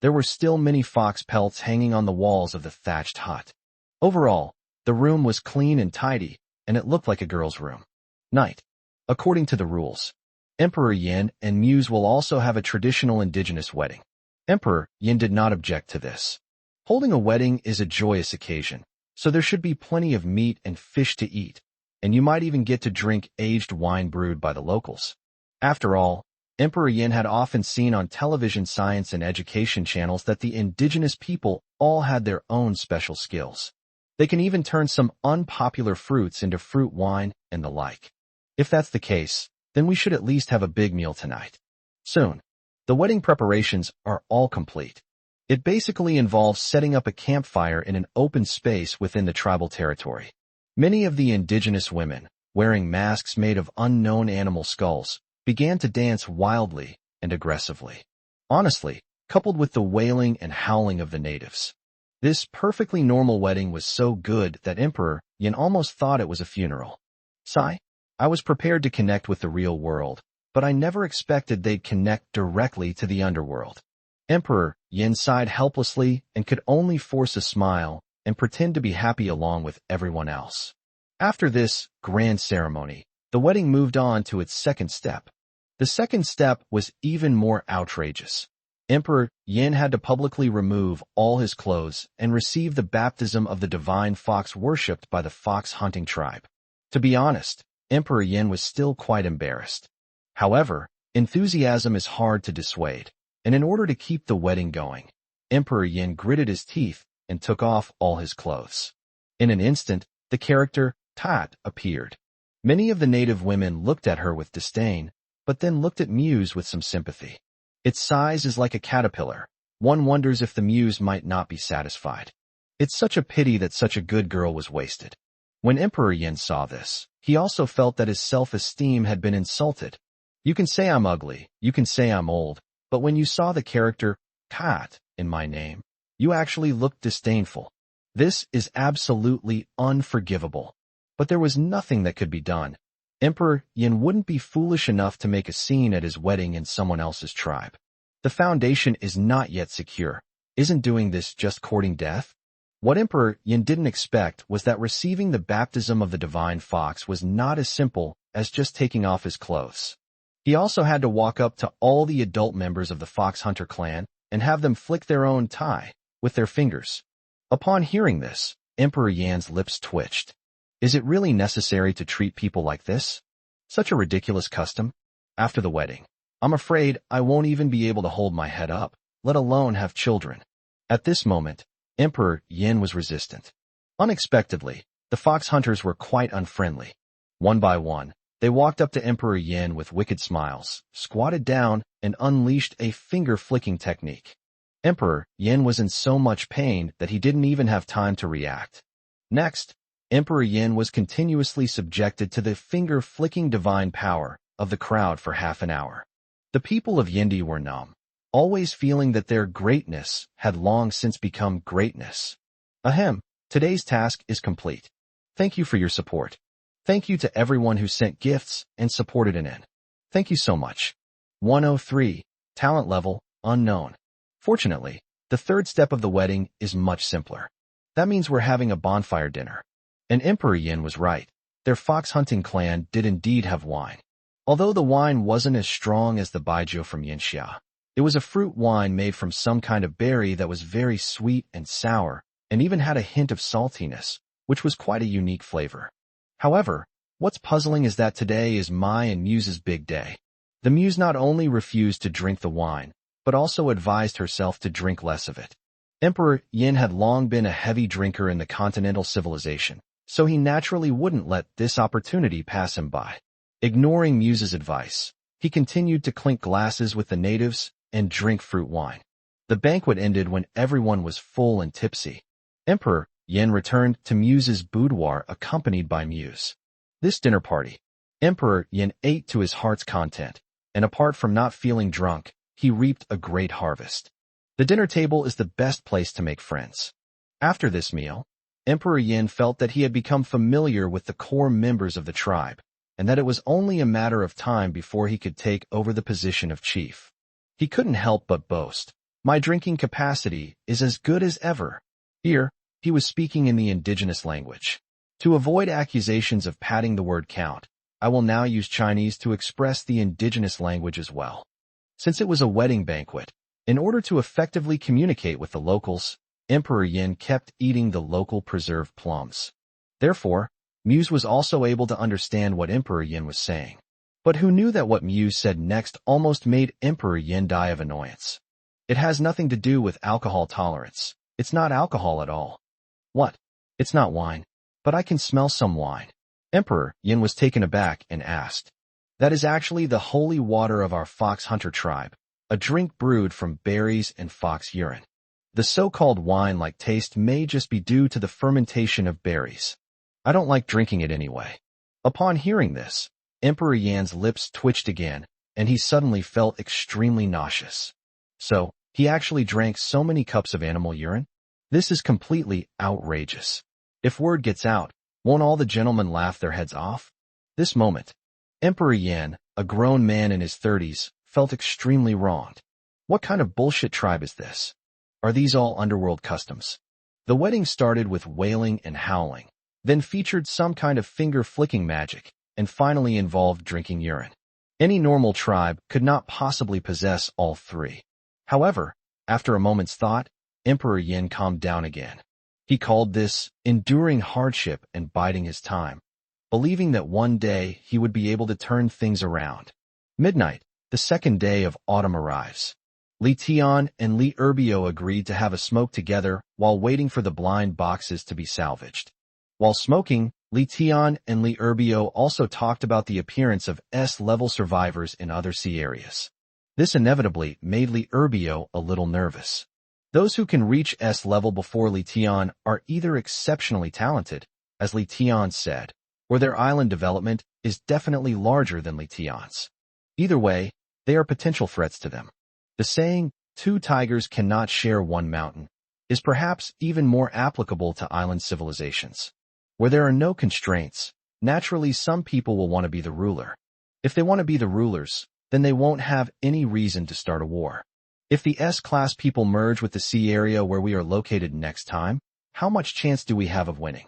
There were still many fox pelts hanging on the walls of the thatched hut. Overall, the room was clean and tidy, and it looked like a girl's room. Night. According to the rules, Emperor Yin and Muse will also have a traditional indigenous wedding. Emperor Yin did not object to this. Holding a wedding is a joyous occasion, so there should be plenty of meat and fish to eat, and you might even get to drink aged wine brewed by the locals. After all, Emperor Yin had often seen on television science and education channels that the indigenous people all had their own special skills. They can even turn some unpopular fruits into fruit wine and the like. If that's the case, then we should at least have a big meal tonight. Soon. The wedding preparations are all complete. It basically involves setting up a campfire in an open space within the tribal territory. Many of the indigenous women, wearing masks made of unknown animal skulls, began to dance wildly and aggressively. Honestly, coupled with the wailing and howling of the natives. This perfectly normal wedding was so good that Emperor Yin almost thought it was a funeral. Sigh, I was prepared to connect with the real world, but I never expected they'd connect directly to the underworld. Emperor Yin sighed helplessly and could only force a smile and pretend to be happy along with everyone else. After this grand ceremony, the wedding moved on to its second step. The second step was even more outrageous. Emperor Yin had to publicly remove all his clothes and receive the baptism of the divine fox worshipped by the fox hunting tribe. To be honest, Emperor Yin was still quite embarrassed. However, enthusiasm is hard to dissuade, and in order to keep the wedding going, Emperor Yin gritted his teeth and took off all his clothes. In an instant, the character Tat appeared. Many of the native women looked at her with disdain, but then looked at Muse with some sympathy. Its size is like a caterpillar. One wonders if the Muse might not be satisfied. It's such a pity that such a good girl was wasted. When Emperor Yin saw this, he also felt that his self-esteem had been insulted. You can say I'm ugly, you can say I'm old, but when you saw the character Kat in my name, you actually looked disdainful. This is absolutely unforgivable. But there was nothing that could be done. Emperor Yin wouldn't be foolish enough to make a scene at his wedding in someone else's tribe. The foundation is not yet secure. Isn't doing this just courting death? What Emperor Yin didn't expect was that receiving the baptism of the divine fox was not as simple as just taking off his clothes. He also had to walk up to all the adult members of the fox hunter clan and have them flick their own tie with their fingers. Upon hearing this, Emperor Yan's lips twitched. Is it really necessary to treat people like this? Such a ridiculous custom. After the wedding, I'm afraid I won't even be able to hold my head up, let alone have children. At this moment, Emperor Yin was resistant. Unexpectedly, the fox hunters were quite unfriendly. One by one, they walked up to Emperor Yin with wicked smiles, squatted down, and unleashed a finger-flicking technique. Emperor Yin was in so much pain that he didn't even have time to react. Next, Emperor Yin was continuously subjected to the finger-flicking divine power of the crowd for half an hour. The people of Yindi were numb, always feeling that their greatness had long since become greatness. Ahem, today's task is complete. Thank you for your support. Thank you to everyone who sent gifts and supported an in. Thank you so much. 103. Talent level, unknown. Fortunately, the third step of the wedding is much simpler. That means we're having a bonfire dinner. And Emperor Yin was right. Their fox hunting clan did indeed have wine. Although the wine wasn't as strong as the baijiu from Yinxia, it was a fruit wine made from some kind of berry that was very sweet and sour, and even had a hint of saltiness, which was quite a unique flavor. However, what's puzzling is that today is Mai and Muse's big day. The Muse not only refused to drink the wine, but also advised herself to drink less of it. Emperor Yin had long been a heavy drinker in the continental civilization, so he naturally wouldn't let this opportunity pass him by. Ignoring Muse's advice, he continued to clink glasses with the natives and drink fruit wine. The banquet ended when everyone was full and tipsy. Emperor Yin returned to Muse's boudoir accompanied by Muse. This dinner party, Emperor Yin ate to his heart's content, and apart from not feeling drunk, he reaped a great harvest. The dinner table is the best place to make friends. After this meal, Emperor Yin felt that he had become familiar with the core members of the tribe, and that it was only a matter of time before he could take over the position of chief. He couldn't help but boast, "My drinking capacity is as good as ever." Here, he was speaking in the indigenous language. To avoid accusations of padding the word count, I will now use Chinese to express the indigenous language as well. Since it was a wedding banquet, in order to effectively communicate with the locals, Emperor Yin kept eating the local preserved plums. Therefore, Muse was also able to understand what Emperor Yin was saying. But who knew that what Muse said next almost made Emperor Yin die of annoyance? It has nothing to do with alcohol tolerance. It's not alcohol at all. What? It's not wine. But I can smell some wine. Emperor Yin was taken aback and asked. That is actually the holy water of our fox hunter tribe, a drink brewed from berries and fox urine. The so-called wine-like taste may just be due to the fermentation of berries. I don't like drinking it anyway. Upon hearing this, Emperor Yan's lips twitched again, and he suddenly felt extremely nauseous. So, he actually drank so many cups of animal urine? This is completely outrageous. If word gets out, won't all the gentlemen laugh their heads off? This moment, Emperor Yan, a grown man in his 30s, felt extremely wronged. What kind of bullshit tribe is this? Are these all underworld customs? The wedding started with wailing and howling, then featured some kind of finger-flicking magic, and finally involved drinking urine. Any normal tribe could not possibly possess all three. However, after a moment's thought, Emperor Yin calmed down again. He called this enduring hardship and biding his time, believing that one day he would be able to turn things around. Midnight, the second day of autumn arrives. Li Tian and Li Erbio agreed to have a smoke together while waiting for the blind boxes to be salvaged. While smoking, Li Tian and Li Erbio also talked about the appearance of S-level survivors in other sea areas. This inevitably made Li Erbio a little nervous. Those who can reach S-level before Li Tian are either exceptionally talented, as Li Tian said, or their island development is definitely larger than Li Tian's. Either way, they are potential threats to them. The saying, two tigers cannot share one mountain, is perhaps even more applicable to island civilizations. Where there are no constraints, naturally some people will want to be the ruler. If they want to be the rulers, then they won't have any reason to start a war. If the S-class people merge with the C area where we are located next time, how much chance do we have of winning?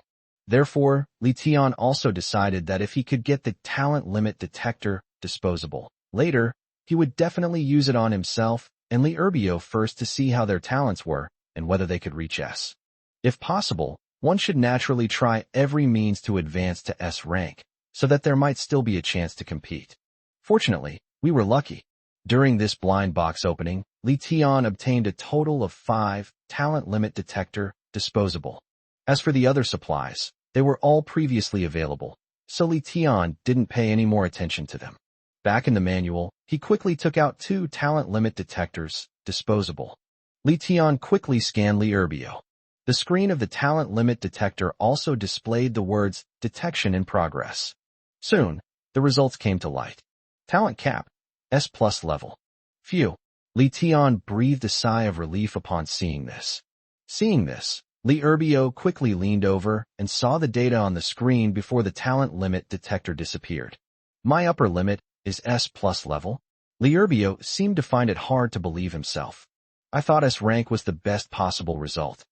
Therefore, Li Tian also decided that if he could get the talent limit detector disposable later, he would definitely use it on himself and Li Erbio first to see how their talents were and whether they could reach S. If possible, one should naturally try every means to advance to S rank, so that there might still be a chance to compete. Fortunately, we were lucky. During this blind box opening, Li Tian obtained a total of 5 talent limit detector disposable. As for the other supplies, they were all previously available, so Li Tian didn't pay any more attention to them. Back in the manual, he quickly took out 2 talent limit detectors disposable. Li Tian quickly scanned Li Erbio. The screen of the talent limit detector also displayed the words detection in progress. Soon, the results came to light. Talent cap, S+ level. Phew. Li Tian breathed a sigh of relief upon seeing this. Seeing this, Li Erbio quickly leaned over and saw the data on the screen before the talent limit detector disappeared. My upper limit is S+ level? Li Erbio seemed to find it hard to believe himself. I thought S rank was the best possible result.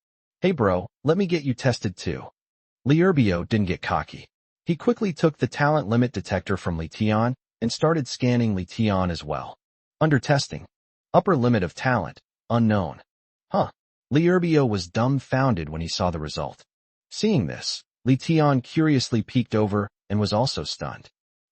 Hey bro, let me get you tested too. Li Erbio didn't get cocky. He quickly took the talent limit detector from Li Tian and started scanning Li Tian as well. Under testing. Upper limit of talent, unknown. Huh. Li Erbio was dumbfounded when he saw the result. Seeing this, Li Tian curiously peeked over and was also stunned.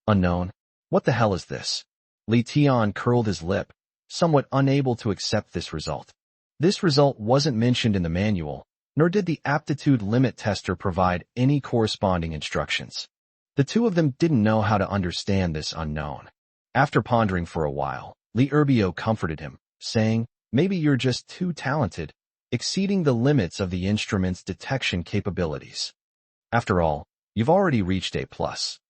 Unknown? What the hell is this? Li Tian curled his lip, somewhat unable to accept this result. This result wasn't mentioned in the manual, nor did the aptitude limit tester provide any corresponding instructions. The two of them didn't know how to understand this unknown. After pondering for a while, Li Erbio comforted him, saying, maybe you're just too talented, exceeding the limits of the instrument's detection capabilities. After all, you've already reached A+,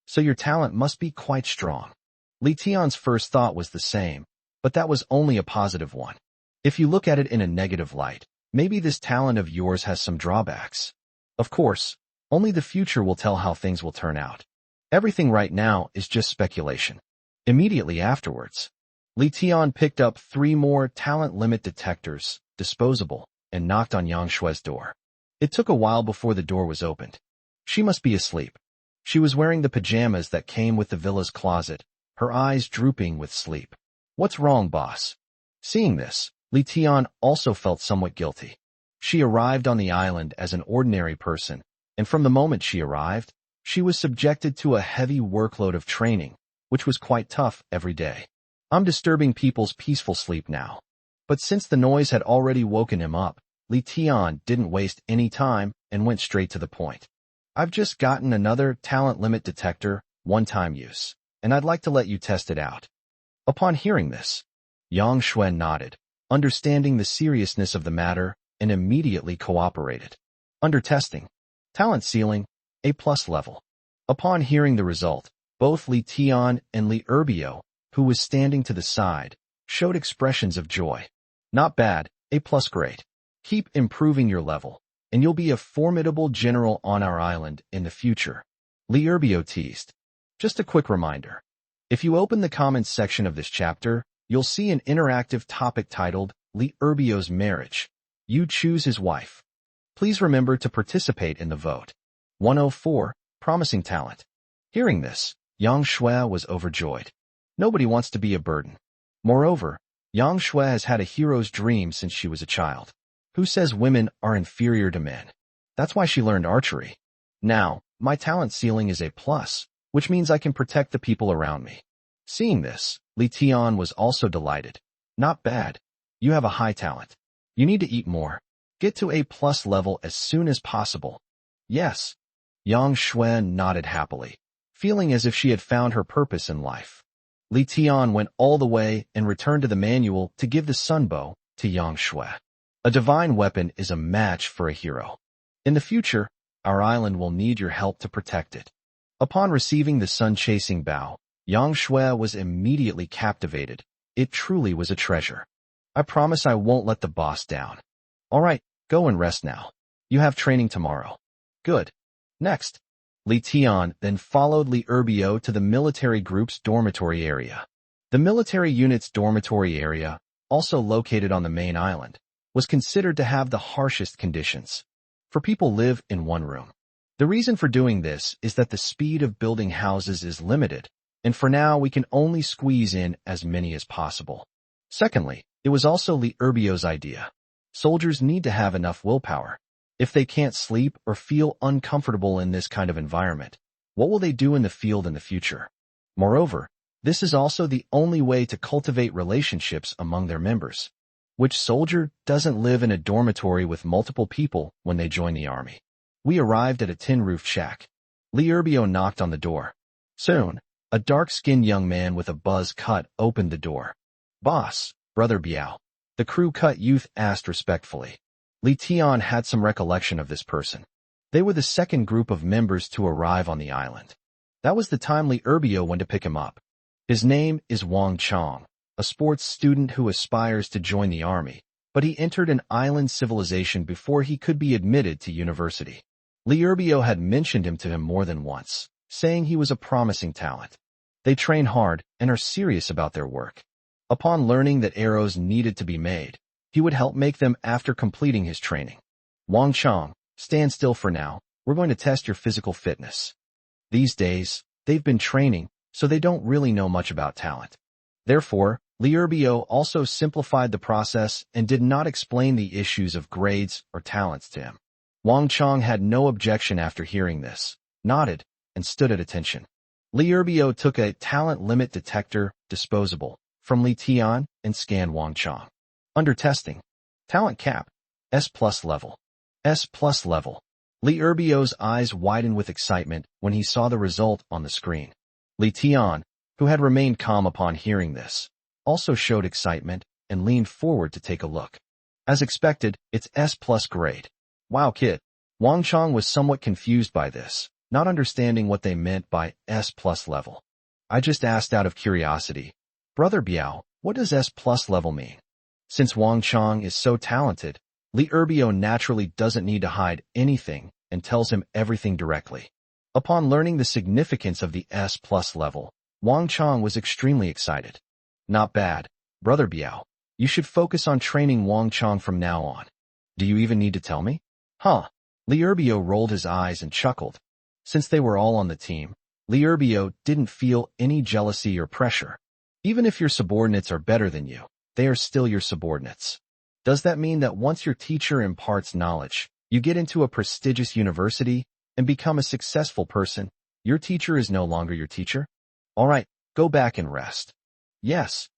so your talent must be quite strong. Li Tian's first thought was the same, but that was only a positive one. If you look at it in a negative light, maybe this talent of yours has some drawbacks. Of course, only the future will tell how things will turn out. Everything right now is just speculation. Immediately afterwards, Li Tian picked up 3 more talent limit detectors, disposable, and knocked on Yang Shue's door. It took a while before the door was opened. She must be asleep. She was wearing the pajamas that came with the villa's closet, her eyes drooping with sleep. What's wrong, boss? Seeing this, Li Tian also felt somewhat guilty. She arrived on the island as an ordinary person, and from the moment she arrived, she was subjected to a heavy workload of training, which was quite tough every day. I'm disturbing people's peaceful sleep now. But since the noise had already woken him up, Li Tian didn't waste any time and went straight to the point. I've just gotten another talent limit detector, one-time use, and I'd like to let you test it out. Upon hearing this, Yang Xuan nodded, understanding the seriousness of the matter, and immediately cooperated. Under testing, talent ceiling, A+ level. Upon hearing the result, both Li Tian and Li Erbio, who was standing to the side, showed expressions of joy. Not bad, A+ grade. Keep improving your level, and you'll be a formidable general on our island in the future. Li Erbio teased. Just a quick reminder. If you open the comments section of this chapter, you'll see an interactive topic titled Li Erbio's Marriage. You choose his wife. Please remember to participate in the vote. 104. Promising talent. Hearing this, Yang Shui was overjoyed. Nobody wants to be a burden. Moreover, Yang Shui has had a hero's dream since she was a child. Who says women are inferior to men? That's why she learned archery. Now, my talent ceiling is A+, which means I can protect the people around me. Seeing this, Li Tian was also delighted. Not bad. You have a high talent. You need to eat more. Get to A+ level as soon as possible. Yes. Yang Shui nodded happily, feeling as if she had found her purpose in life. Li Tian went all the way and returned to the manual to give the sunbow to Yang Shui. A divine weapon is a match for a hero. In the future, our island will need your help to protect it. Upon receiving the sun-chasing bow, Yang Shui was immediately captivated. It truly was a treasure. I promise I won't let the boss down. All right, go and rest now. You have training tomorrow. Good. Next, Li Tian then followed Li Erbio to the military group's dormitory area. The military unit's dormitory area, also located on the main island, was considered to have the harshest conditions. For people live in one room. The reason for doing this is that the speed of building houses is limited, and for now we can only squeeze in as many as possible. Secondly, it was also Li Erbio's idea. Soldiers need to have enough willpower. If they can't sleep or feel uncomfortable in this kind of environment, what will they do in the field in the future? Moreover, this is also the only way to cultivate relationships among their members. Which soldier doesn't live in a dormitory with multiple people when they join the army? We arrived at a tin-roofed shack. Li Erbio knocked on the door. Soon, a dark-skinned young man with a buzz cut opened the door. Boss, Brother Biao. The crew-cut youth asked respectfully. Li Tian had some recollection of this person. They were the second group of members to arrive on the island. That was the time Li Erbio went to pick him up. His name is Wang Chong, a sports student who aspires to join the army, but he entered an island civilization before he could be admitted to university. Li Erbio had mentioned him to him more than once, saying he was a promising talent. They train hard and are serious about their work. Upon learning that arrows needed to be made, he would help make them after completing his training. Wang Chong, stand still for now. We're going to test your physical fitness. These days, they've been training, so they don't really know much about talent. Therefore, Li Erbio also simplified the process and did not explain the issues of grades or talents to him. Wang Chong had no objection after hearing this, nodded, and stood at attention. Li Erbio took a talent limit detector, disposable, from Li Tian and scanned Wang Chong. Under testing, talent cap, S+ level. S+ level. Li Erbio's eyes widened with excitement when he saw the result on the screen. Li Tian, who had remained calm upon hearing this, also showed excitement and leaned forward to take a look. As expected, it's S+ grade. Wow, kid. Wang Chong was somewhat confused by this, not understanding what they meant by S+ level. I just asked out of curiosity. Brother Biao, what does S+ level mean? Since Wang Chong is so talented, Li Erbio naturally doesn't need to hide anything and tells him everything directly. Upon learning the significance of the S+ level, Wang Chong was extremely excited. Not bad, Brother Biao. You should focus on training Wang Chong from now on. Do you even need to tell me? Huh. Li Erbio rolled his eyes and chuckled. Since they were all on the team, Li Erbio didn't feel any jealousy or pressure. Even if your subordinates are better than you, they are still your subordinates. Does that mean that once your teacher imparts knowledge, you get into a prestigious university and become a successful person, your teacher is no longer your teacher? All right, go back and rest. Yes.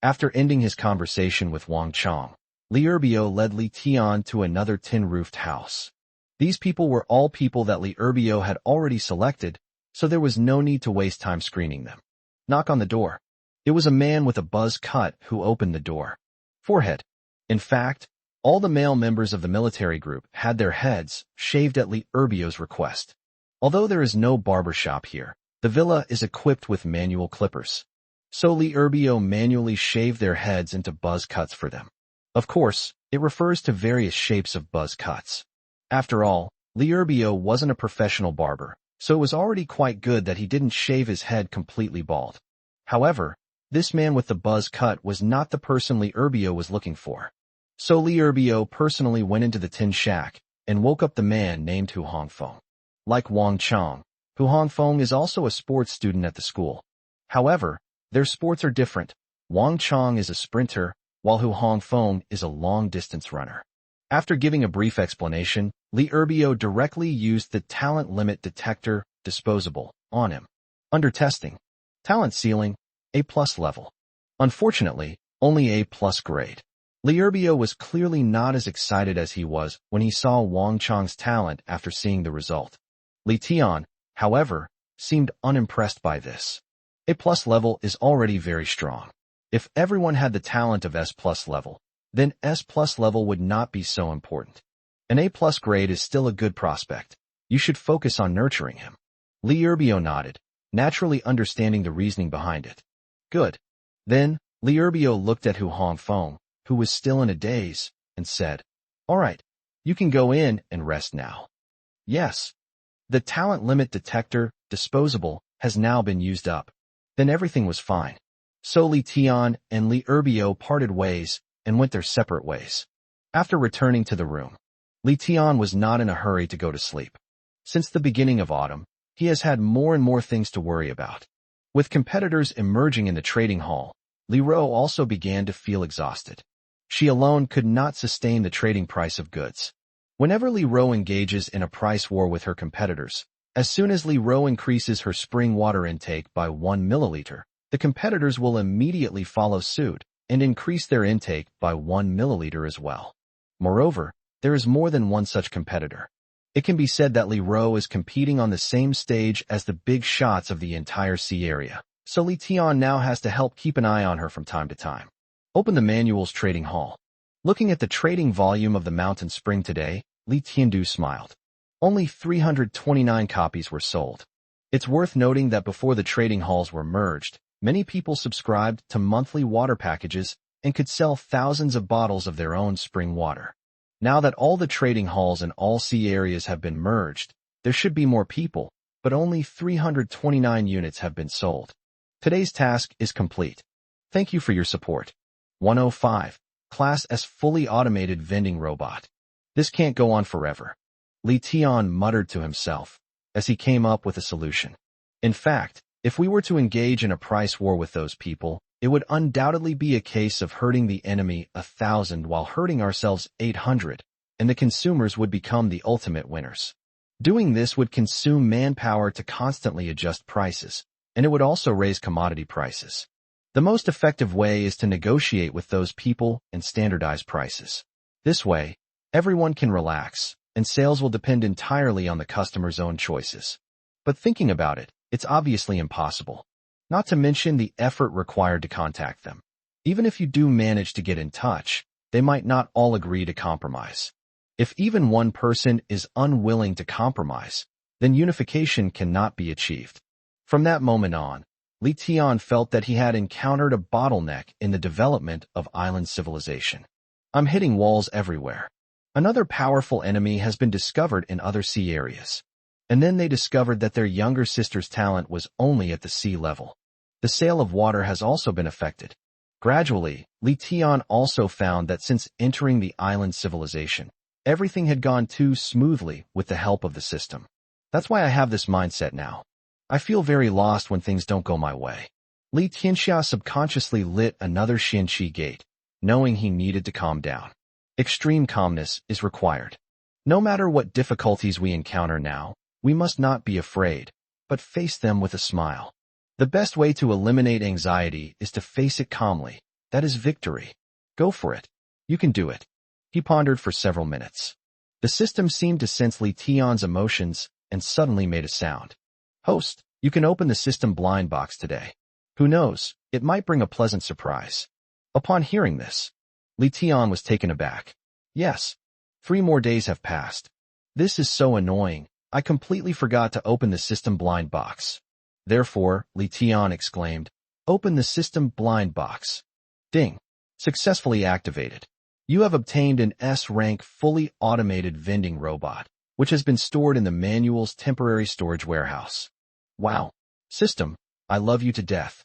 After ending his conversation with Wang Chong, Li Erbio led Li Tian to another tin-roofed house. These people were all people that Li Erbio had already selected, so there was no need to waste time screening them. Knock on the door. It was a man with a buzz cut who opened the door. Forehead. In fact, all the male members of the military group had their heads shaved at Li Erbio's request. Although there is no barber shop here, the villa is equipped with manual clippers. So Li Erbio manually shaved their heads into buzz cuts for them. Of course, it refers to various shapes of buzz cuts. After all, Li Erbio wasn't a professional barber, so it was already quite good that he didn't shave his head completely bald. However, this man with the buzz cut was not the person Li Erbio was looking for. So Li Erbio personally went into the tin shack and woke up the man named Hu Hongfeng. Like Wang Chong, Hu Hongfeng is also a sports student at the school. However, their sports are different. Wang Chong is a sprinter, while Hu Hongfeng is a long-distance runner. After giving a brief explanation, Li Erbio directly used the talent limit detector, disposable, on him. Under testing. Talent ceiling, A+ level. Unfortunately, only A+ grade. Li Erbio was clearly not as excited as he was when he saw Wang Chong's talent after seeing the result. Li Tian, however, seemed unimpressed by this. A+ level is already very strong. If everyone had the talent of S+ level, then S+ level would not be so important. An A+ grade is still a good prospect. You should focus on nurturing him. Li Erbio nodded, naturally understanding the reasoning behind it. Good. Then, Li Erbio looked at Hu Hongfeng, who was still in a daze, and said, "All right, you can go in and rest now." Yes. The talent limit detector, disposable, has now been used up. Then everything was fine. So Li Tian and Li Erbio parted ways and went their separate ways. After returning to the room, Li Tian was not in a hurry to go to sleep. Since the beginning of autumn, he has had more and more things to worry about. With competitors emerging in the trading hall, Li Ro also began to feel exhausted. She alone could not sustain the trading price of goods. Whenever Li Ro engages in a price war with her competitors, as soon as Li Ro increases her spring water intake by 1 milliliter, the competitors will immediately follow suit and increase their intake by 1 milliliter as well. Moreover, there is more than one such competitor. It can be said that Li Ro is competing on the same stage as the big shots of the entire sea area, so Li Tian now has to help keep an eye on her from time to time. Open the manuals trading hall. Looking at the trading volume of the Mountain Spring today, Li Tiandu smiled. Only 329 copies were sold. It's worth noting that before the trading halls were merged, many people subscribed to monthly water packages and could sell thousands of bottles of their own spring water. Now that all the trading halls in all sea areas have been merged, there should be more people, but only 329 units have been sold. Today's task is complete. Thank you for your support. 105. Class S fully automated vending robot. This can't go on forever. Li Tian muttered to himself as he came up with a solution. In fact, if we were to engage in a price war with those people, it would undoubtedly be a case of hurting the enemy 1,000 while hurting ourselves 800, and the consumers would become the ultimate winners. Doing this would consume manpower to constantly adjust prices, and it would also raise commodity prices. The most effective way is to negotiate with those people and standardize prices. This way, everyone can relax, and sales will depend entirely on the customer's own choices. But thinking about it, it's obviously impossible. Not to mention the effort required to contact them. Even if you do manage to get in touch, they might not all agree to compromise. If even one person is unwilling to compromise, then unification cannot be achieved. From that moment on, Li Tian felt that he had encountered a bottleneck in the development of island civilization. I'm hitting walls everywhere. Another powerful enemy has been discovered in other sea areas. And then they discovered that their younger sister's talent was only at the sea level. The sale of water has also been affected. Gradually, Li Tian also found that since entering the island civilization, everything had gone too smoothly with the help of the system. That's why I have this mindset now. I feel very lost when things don't go my way. Li Tianxia subconsciously lit another Xianqi gate, knowing he needed to calm down. Extreme calmness is required. No matter what difficulties we encounter now, we must not be afraid, but face them with a smile. The best way to eliminate anxiety is to face it calmly. That is victory. Go for it. You can do it. He pondered for several minutes. The system seemed to sense Li Tian's emotions and suddenly made a sound. Host, you can open the system blind box today. Who knows, it might bring a pleasant surprise. Upon hearing this, Li Tian was taken aback. Yes. 3 more days have passed. This is so annoying. I completely forgot to open the system blind box. Therefore, Li Tian exclaimed, open the system blind box. Ding. Successfully activated. You have obtained an S-rank fully automated vending robot, which has been stored in the manual's temporary storage warehouse. Wow. System, I love you to death.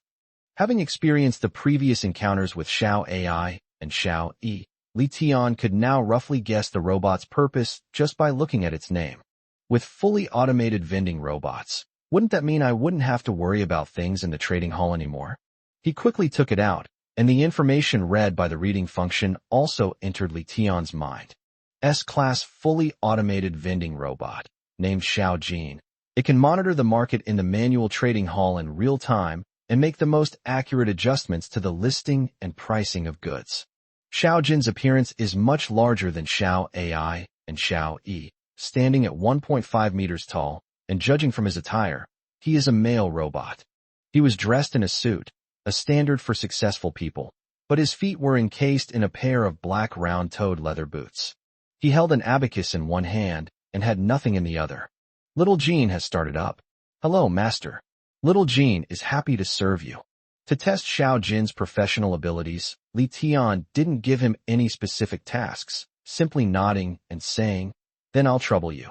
Having experienced the previous encounters with Xiao AI and Xiao E, Li Tian could now roughly guess the robot's purpose just by looking at its name. With fully automated vending robots, wouldn't that mean I wouldn't have to worry about things in the trading hall anymore? He quickly took it out, and the information read by the reading function also entered Li Tian's mind. S-class fully automated vending robot, named Xiao Jin. It can monitor the market in the manual trading hall in real time and make the most accurate adjustments to the listing and pricing of goods. Xiao Jin's appearance is much larger than Xiao AI and Xiao E, standing at 1.5 meters tall, and judging from his attire, he is a male robot. He was dressed in a suit, a standard for successful people, but his feet were encased in a pair of black round-toed leather boots. He held an abacus in one hand and had nothing in the other. Little Jean has started up. Hello, master. Little Jean is happy to serve you. To test Xiao Jin's professional abilities, Li Tian didn't give him any specific tasks, simply nodding and saying, then I'll trouble you.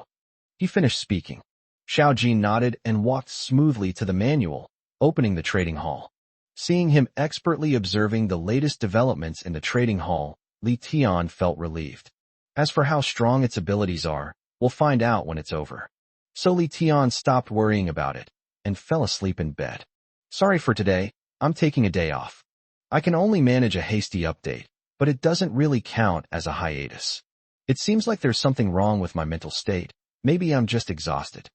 He finished speaking. Xiao Jin nodded and walked smoothly to the manual, opening the trading hall. Seeing him expertly observing the latest developments in the trading hall, Li Tian felt relieved. As for how strong its abilities are, we'll find out when it's over. So Li Tian stopped worrying about it and fell asleep in bed. Sorry for today, I'm taking a day off. I can only manage a hasty update, but it doesn't really count as a hiatus. It seems like there's something wrong with my mental state. Maybe I'm just exhausted.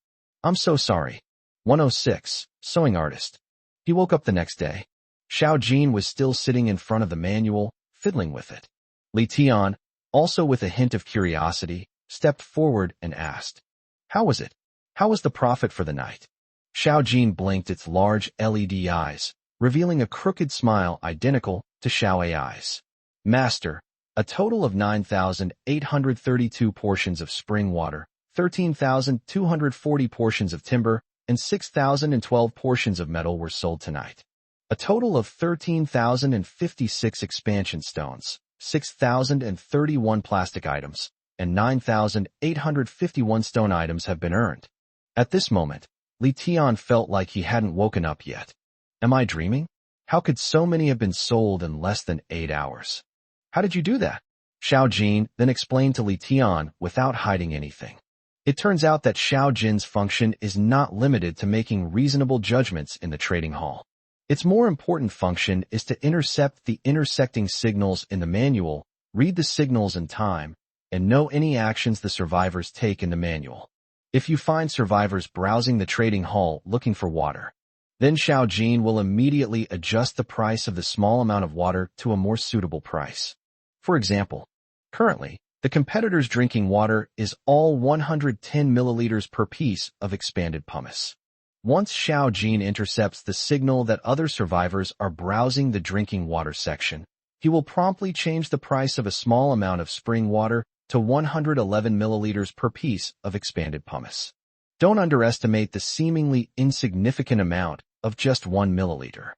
I'm so sorry. 106, Sewing Artist. He woke up the next day. Xiao Jin was still sitting in front of the manual, fiddling with it. Li Tian, also with a hint of curiosity, stepped forward and asked, how was it? How was the profit for the night? Xiao Jin blinked its large LED eyes, revealing a crooked smile identical to Xiao AI's. Master, a total of 9,832 portions of spring water, 13,240 portions of timber, and 6,012 portions of metal were sold tonight. A total of 13,056 expansion stones, 6,031 plastic items, and 9,851 stone items have been earned. At this moment, Li Tian felt like he hadn't woken up yet. Am I dreaming? How could so many have been sold in less than 8 hours? How did you do that? Xiao Jin then explained to Li Tian without hiding anything. It turns out that Xiao Jin's function is not limited to making reasonable judgments in the trading hall. Its more important function is to intercept the intersecting signals in the manual, read the signals in time, and know any actions the survivors take in the manual. If you find survivors browsing the trading hall looking for water, then Xiao Jin will immediately adjust the price of the small amount of water to a more suitable price. For example, currently, the competitor's drinking water is all 110 milliliters per piece of expanded pumice. Once Xiao Jin intercepts the signal that other survivors are browsing the drinking water section, he will promptly change the price of a small amount of spring water to 111 milliliters per piece of expanded pumice. Don't underestimate the seemingly insignificant amount of just 1 milliliter.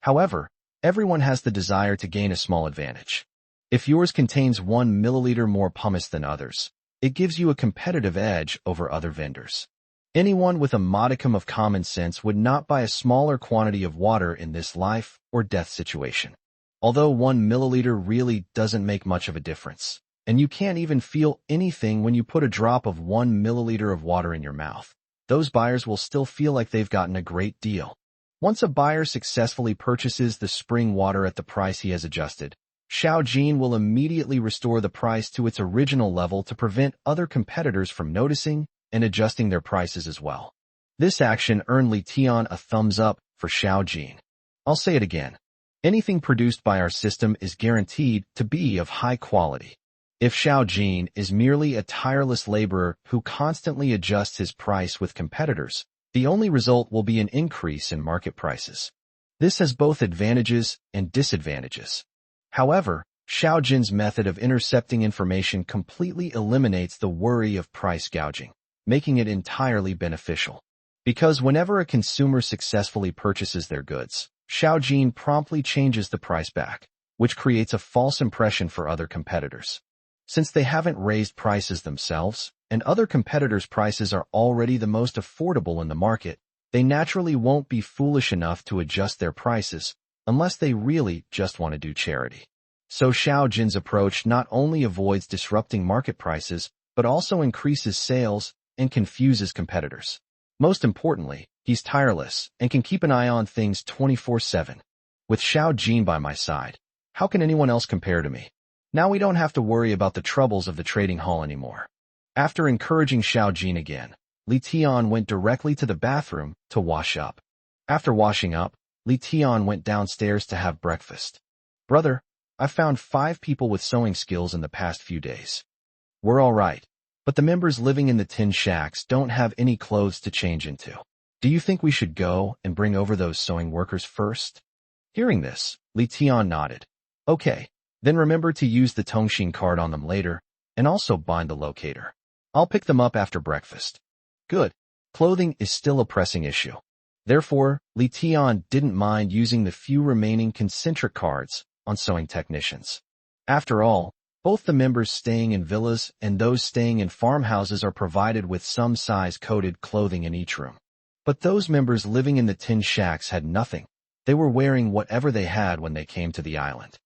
However, everyone has the desire to gain a small advantage. If yours contains 1 milliliter more pumice than others, it gives you a competitive edge over other vendors. Anyone with a modicum of common sense would not buy a smaller quantity of water in this life or death situation. Although 1 milliliter really doesn't make much of a difference, and you can't even feel anything when you put a drop of 1 milliliter of water in your mouth, those buyers will still feel like they've gotten a great deal. Once a buyer successfully purchases the spring water at the price he has adjusted, Xiao Jin will immediately restore the price to its original level to prevent other competitors from noticing and adjusting their prices as well. This action earned Li Tian a thumbs up for Xiao Jin. I'll say it again. Anything produced by our system is guaranteed to be of high quality. If Xiao Jin is merely a tireless laborer who constantly adjusts his price with competitors, the only result will be an increase in market prices. This has both advantages and disadvantages. However, Xiao Jin's method of intercepting information completely eliminates the worry of price gouging, making it entirely beneficial. Because whenever a consumer successfully purchases their goods, Xiao Jin promptly changes the price back, which creates a false impression for other competitors. Since they haven't raised prices themselves, and other competitors' prices are already the most affordable in the market, they naturally won't be foolish enough to adjust their prices unless they really just want to do charity. So Xiao Jin's approach not only avoids disrupting market prices, but also increases sales and confuses competitors. Most importantly, he's tireless and can keep an eye on things 24/7. With Xiao Jin by my side, how can anyone else compare to me? Now we don't have to worry about the troubles of the trading hall anymore. After encouraging Xiao Jin again, Li Tian went directly to the bathroom to wash up. After washing up, Li Tian went downstairs to have breakfast. Brother, I've found 5 people with sewing skills in the past few days. We're all right, but the members living in the tin shacks don't have any clothes to change into. Do you think we should go and bring over those sewing workers first? Hearing this, Li Tian nodded. Okay, then remember to use the Tongshin card on them later, and also bind the locator. I'll pick them up after breakfast. Good. Clothing is still a pressing issue. Therefore, Li Tian didn't mind using the few remaining concentric cards on sewing technicians. After all, both the members staying in villas and those staying in farmhouses are provided with some size-coded clothing in each room. But those members living in the tin shacks had nothing. They were wearing whatever they had when they came to the island.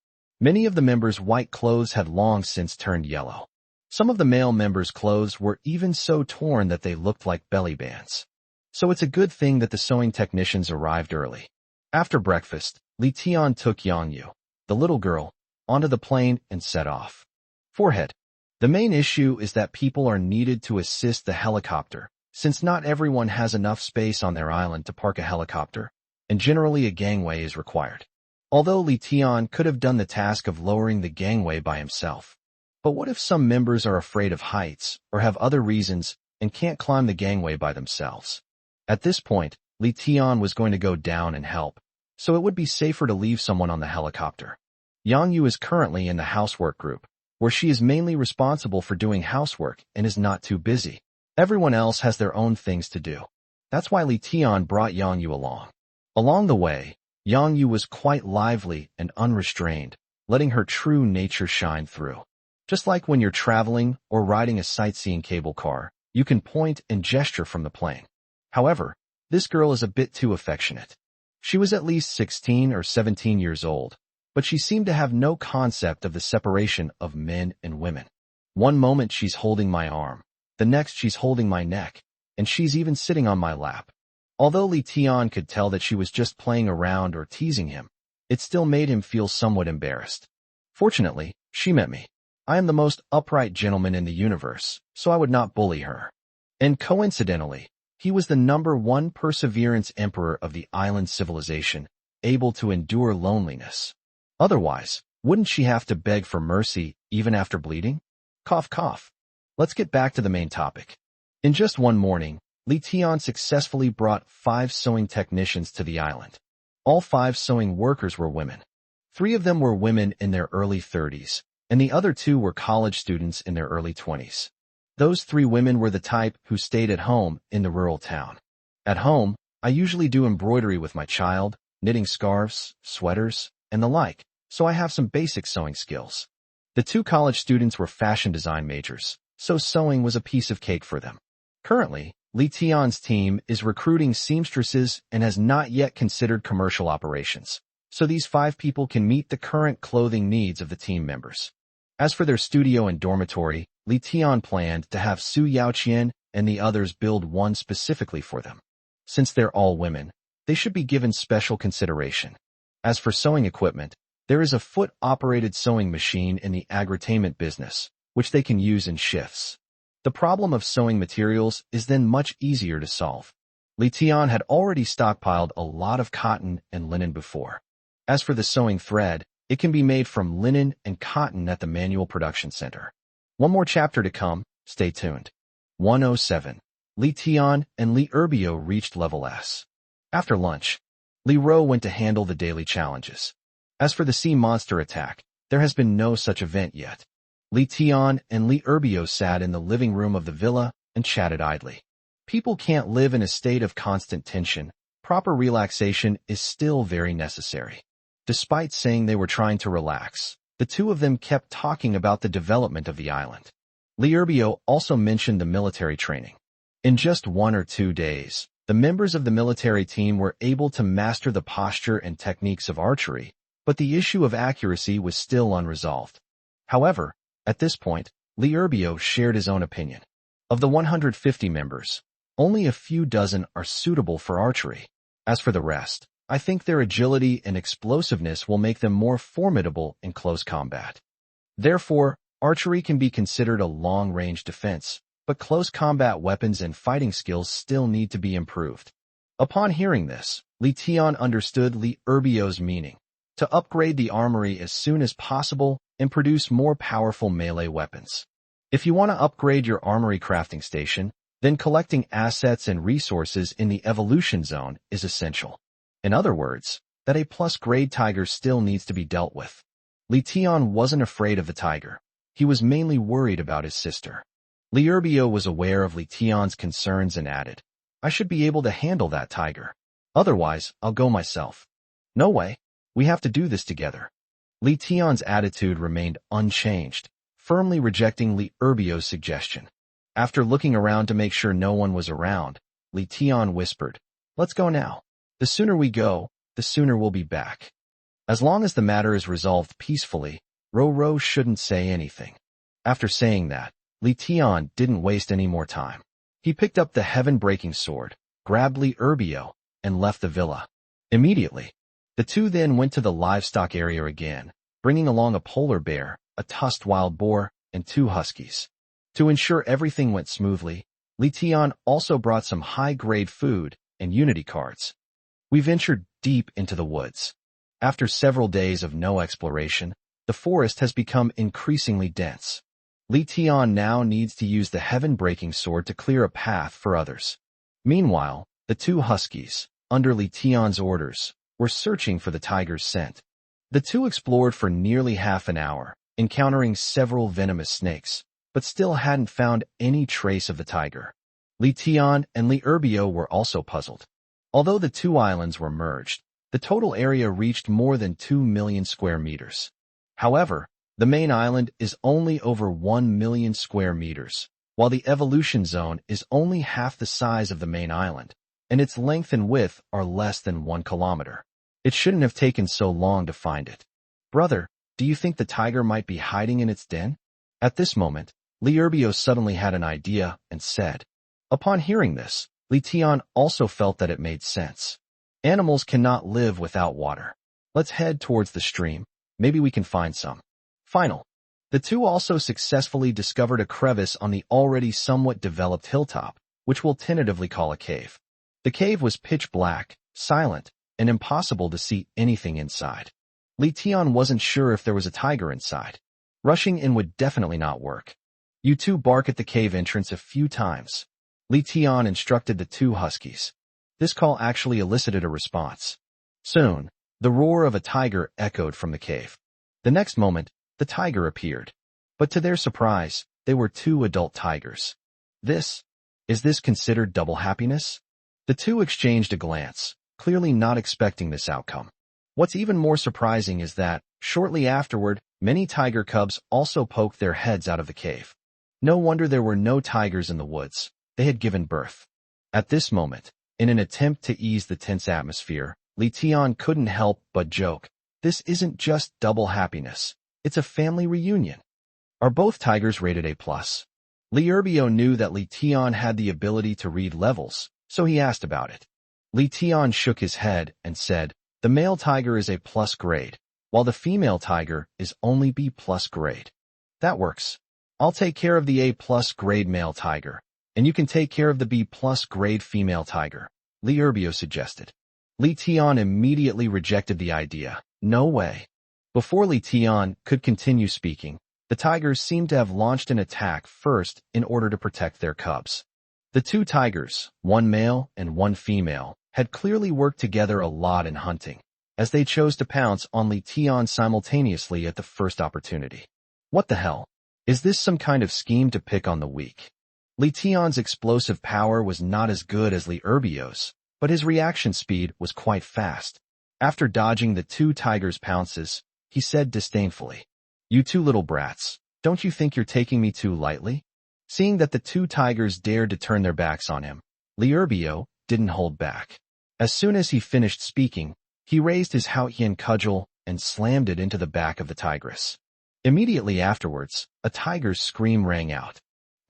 Many of the members' white clothes had long since turned yellow. Some of the male members' clothes were even so torn that they looked like belly bands. So it's a good thing that the sewing technicians arrived early. After breakfast, Li Tian took Yangyu, the little girl, onto the plane and set off. Forehead. The main issue is that people are needed to assist the helicopter, since not everyone has enough space on their island to park a helicopter, and generally a gangway is required. Although Li Tian could have done the task of lowering the gangway by himself. But what if some members are afraid of heights or have other reasons and can't climb the gangway by themselves? At this point, Li Tian was going to go down and help, so it would be safer to leave someone on the helicopter. Yang Yu is currently in the housework group, where she is mainly responsible for doing housework and is not too busy. Everyone else has their own things to do. That's why Li Tian brought Yang Yu along. Along the way, Yang Yu was quite lively and unrestrained, letting her true nature shine through. Just like when you're traveling or riding a sightseeing cable car, you can point and gesture from the plane. However, this girl is a bit too affectionate. She was at least 16 or 17 years old, but she seemed to have no concept of the separation of men and women. One moment she's holding my arm, the next she's holding my neck, and she's even sitting on my lap. Although Li Tian could tell that she was just playing around or teasing him, it still made him feel somewhat embarrassed. Fortunately, she met me. I am the most upright gentleman in the universe, so I would not bully her. And coincidentally, he was the #1 perseverance emperor of the island civilization, able to endure loneliness. Otherwise, wouldn't she have to beg for mercy even after bleeding? Cough cough. Let's get back to the main topic. In just one morning, Li Tian successfully brought 5 sewing technicians to the island. All 5 sewing workers were women. 3 of them were women in their early 30s, and the other 2 were college students in their early 20s. Those 3 women were the type who stayed at home in the rural town. At home, I usually do embroidery with my child, knitting scarves, sweaters, and the like, so I have some basic sewing skills. The 2 college students were fashion design majors, so sewing was a piece of cake for them. Currently, Li Tian's team is recruiting seamstresses and has not yet considered commercial operations, so these 5 people can meet the current clothing needs of the team members. As for their studio and dormitory, Li Tian planned to have Su Yaoqian and the others build one specifically for them. Since they're all women, they should be given special consideration. As for sewing equipment, There is a foot-operated sewing machine in the agritainment business, which they can use in shifts. The problem of sewing materials is then much easier to solve. Li Tian had already stockpiled a lot of cotton and linen before. As for the sewing thread, it can be made from linen and cotton at the manual production center. One more chapter to come, stay tuned. 107. Li Tian and Li Erbio reached level S. After lunch, Li Ro went to handle the daily challenges. As for the sea monster attack, there has been no such event yet. Li Tian and Li Erbio sat in the living room of the villa and chatted idly. People can't live in a state of constant tension. Proper relaxation is still very necessary. Despite saying they were trying to relax, the two of them kept talking about the development of the island. Li Erbio also mentioned the military training. In just 1 or 2 days, the members of the military team were able to master the posture and techniques of archery, but the issue of accuracy was still unresolved. However, at this point, Li Erbio shared his own opinion. Of the 150 members, only a few dozen are suitable for archery. As for the rest, I think their agility and explosiveness will make them more formidable in close combat. Therefore, archery can be considered a long-range defense, but close combat weapons and fighting skills still need to be improved. Upon hearing this, Li Tian understood Li Erbio's meaning: to upgrade the armory as soon as possible and produce more powerful melee weapons. If you want to upgrade your armory crafting station, then collecting assets and resources in the evolution zone is essential. In other words, that A+ grade tiger still needs to be dealt with. Li Tian wasn't afraid of the tiger. He was mainly worried about his sister. Li Erbio was aware of Li Tian's concerns and added, I should be able to handle that tiger. Otherwise, I'll go myself. No way. We have to do this together. Li Tian's attitude remained unchanged, firmly rejecting Li Erbio's suggestion. After looking around to make sure no one was around, Li Tian whispered, Let's go now. The sooner we go, the sooner we'll be back. As long as the matter is resolved peacefully, Ro shouldn't say anything. After saying that, Li Tian didn't waste any more time. He picked up the heaven-breaking sword, grabbed Li Erbio, and left the villa. Immediately, the two then went to the livestock area again, bringing along a polar bear, a tusked wild boar, and 2 huskies. To ensure everything went smoothly, Li Tian also brought some high-grade food and unity cards. We ventured deep into the woods. After several days of no exploration, the forest has become increasingly dense. Li Tian now needs to use the heaven-breaking sword to clear a path for others. Meanwhile, the 2 huskies, under Li Tian's orders, were searching for the tiger's scent. The 2 explored for nearly half an hour, encountering several venomous snakes, but still hadn't found any trace of the tiger. Li Tian and Li Erbio were also puzzled. Although the 2 islands were merged, the total area reached more than 2 million square meters. However, the main island is only over 1 million square meters, while the evolution zone is only half the size of the main island, and its length and width are less than 1 kilometer. It shouldn't have taken so long to find it. Brother, do you think the tiger might be hiding in its den? At this moment, Li Erbio suddenly had an idea and said. Upon hearing this, Li Tian also felt that it made sense. Animals cannot live without water. Let's head towards the stream. Maybe we can find some. Final. The 2 also successfully discovered a crevice on the already somewhat developed hilltop, which we'll tentatively call a cave. The cave was pitch black, silent, and impossible to see anything inside. Li Tian wasn't sure if there was a tiger inside. Rushing in would definitely not work. You 2 bark at the cave entrance a few times. Li Tian instructed the 2 huskies. This call actually elicited a response. Soon, the roar of a tiger echoed from the cave. The next moment, the tiger appeared. But to their surprise, they were 2 adult tigers. Is this considered double happiness? The 2 exchanged a glance, clearly not expecting this outcome. What's even more surprising is that, shortly afterward, many tiger cubs also poked their heads out of the cave. No wonder there were no tigers in the woods. They had given birth. At this moment, in an attempt to ease the tense atmosphere, Li Tian couldn't help but joke. This isn't just double happiness. It's a family reunion. Are both tigers rated A+? Li Erbio knew that Li Tian had the ability to read levels, so he asked about it. Li Tian shook his head and said, the male tiger is A+ grade. while the female tiger is only B+ grade. That works. I'll take care of the A+ grade male tiger, and you can take care of the B+ grade female tiger, Li Erbio suggested. Li Tian immediately rejected the idea. No way. Before Li Tian could continue speaking, the tigers seemed to have launched an attack first in order to protect their cubs. The two tigers, one male and one female, had clearly worked together a lot in hunting, as they chose to pounce on Li Tian simultaneously at the first opportunity. What the hell? Is this some kind of scheme to pick on the weak? Li Tian's explosive power was not as good as Li Erbio's, but his reaction speed was quite fast. After dodging the two tigers' pounces, he said disdainfully, "You two little brats, don't you think you're taking me too lightly?" Seeing that the two tigers dared to turn their backs on him, Li Erbio didn't hold back. As soon as he finished speaking, he raised his Haotian cudgel and slammed it into the back of the tigress. Immediately afterwards, a tiger's scream rang out.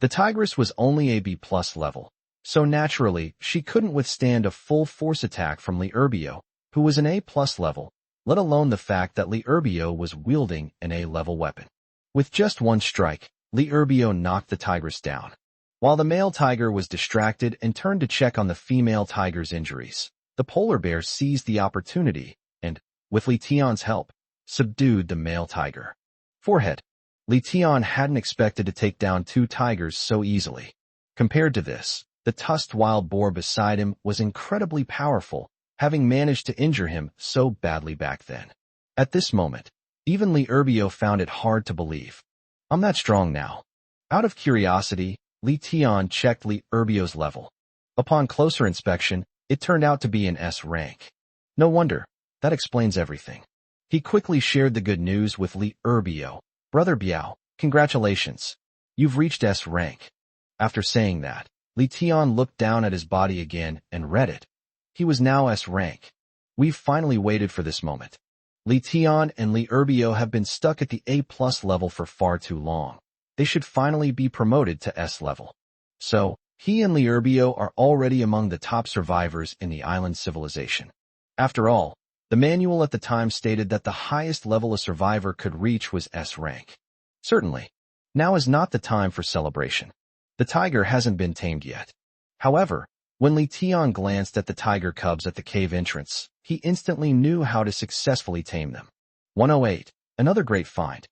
The tigress was only a B+ level, so naturally she couldn't withstand a full force attack from Li Erbio, who was an A+ level, let alone the fact that Li Erbio was wielding an A-level weapon. With just one strike, Li Erbio knocked the tigress down. While the male tiger was distracted and turned to check on the female tiger's injuries, the polar bear seized the opportunity and, with Li Tian's help, subdued the male tiger. Forehead. Li Tian hadn't expected to take down two tigers so easily. Compared to this, the tusked wild boar beside him was incredibly powerful, having managed to injure him so badly back then. At this moment, even Li Erbio found it hard to believe. "I'm that strong now." Out of curiosity, Li Tian checked Li Erbio's level. Upon closer inspection, it turned out to be an S rank. No wonder. That explains everything. He quickly shared the good news with Li Erbio. "Brother Biao, congratulations. You've reached S rank." After saying that, Li Tian looked down at his body again and read it. He was now S rank. "We've finally waited for this moment. Li Tian and Li Erbio have been stuck at the A+ level for far too long. They should finally be promoted to S level." So, he and Li Erbio are already among the top survivors in the island civilization. After all, the manual at the time stated that the highest level a survivor could reach was S rank. Certainly, now is not the time for celebration. The tiger hasn't been tamed yet. However, when Li Tian glanced at the tiger cubs at the cave entrance, he instantly knew how to successfully tame them. 108. Another great find.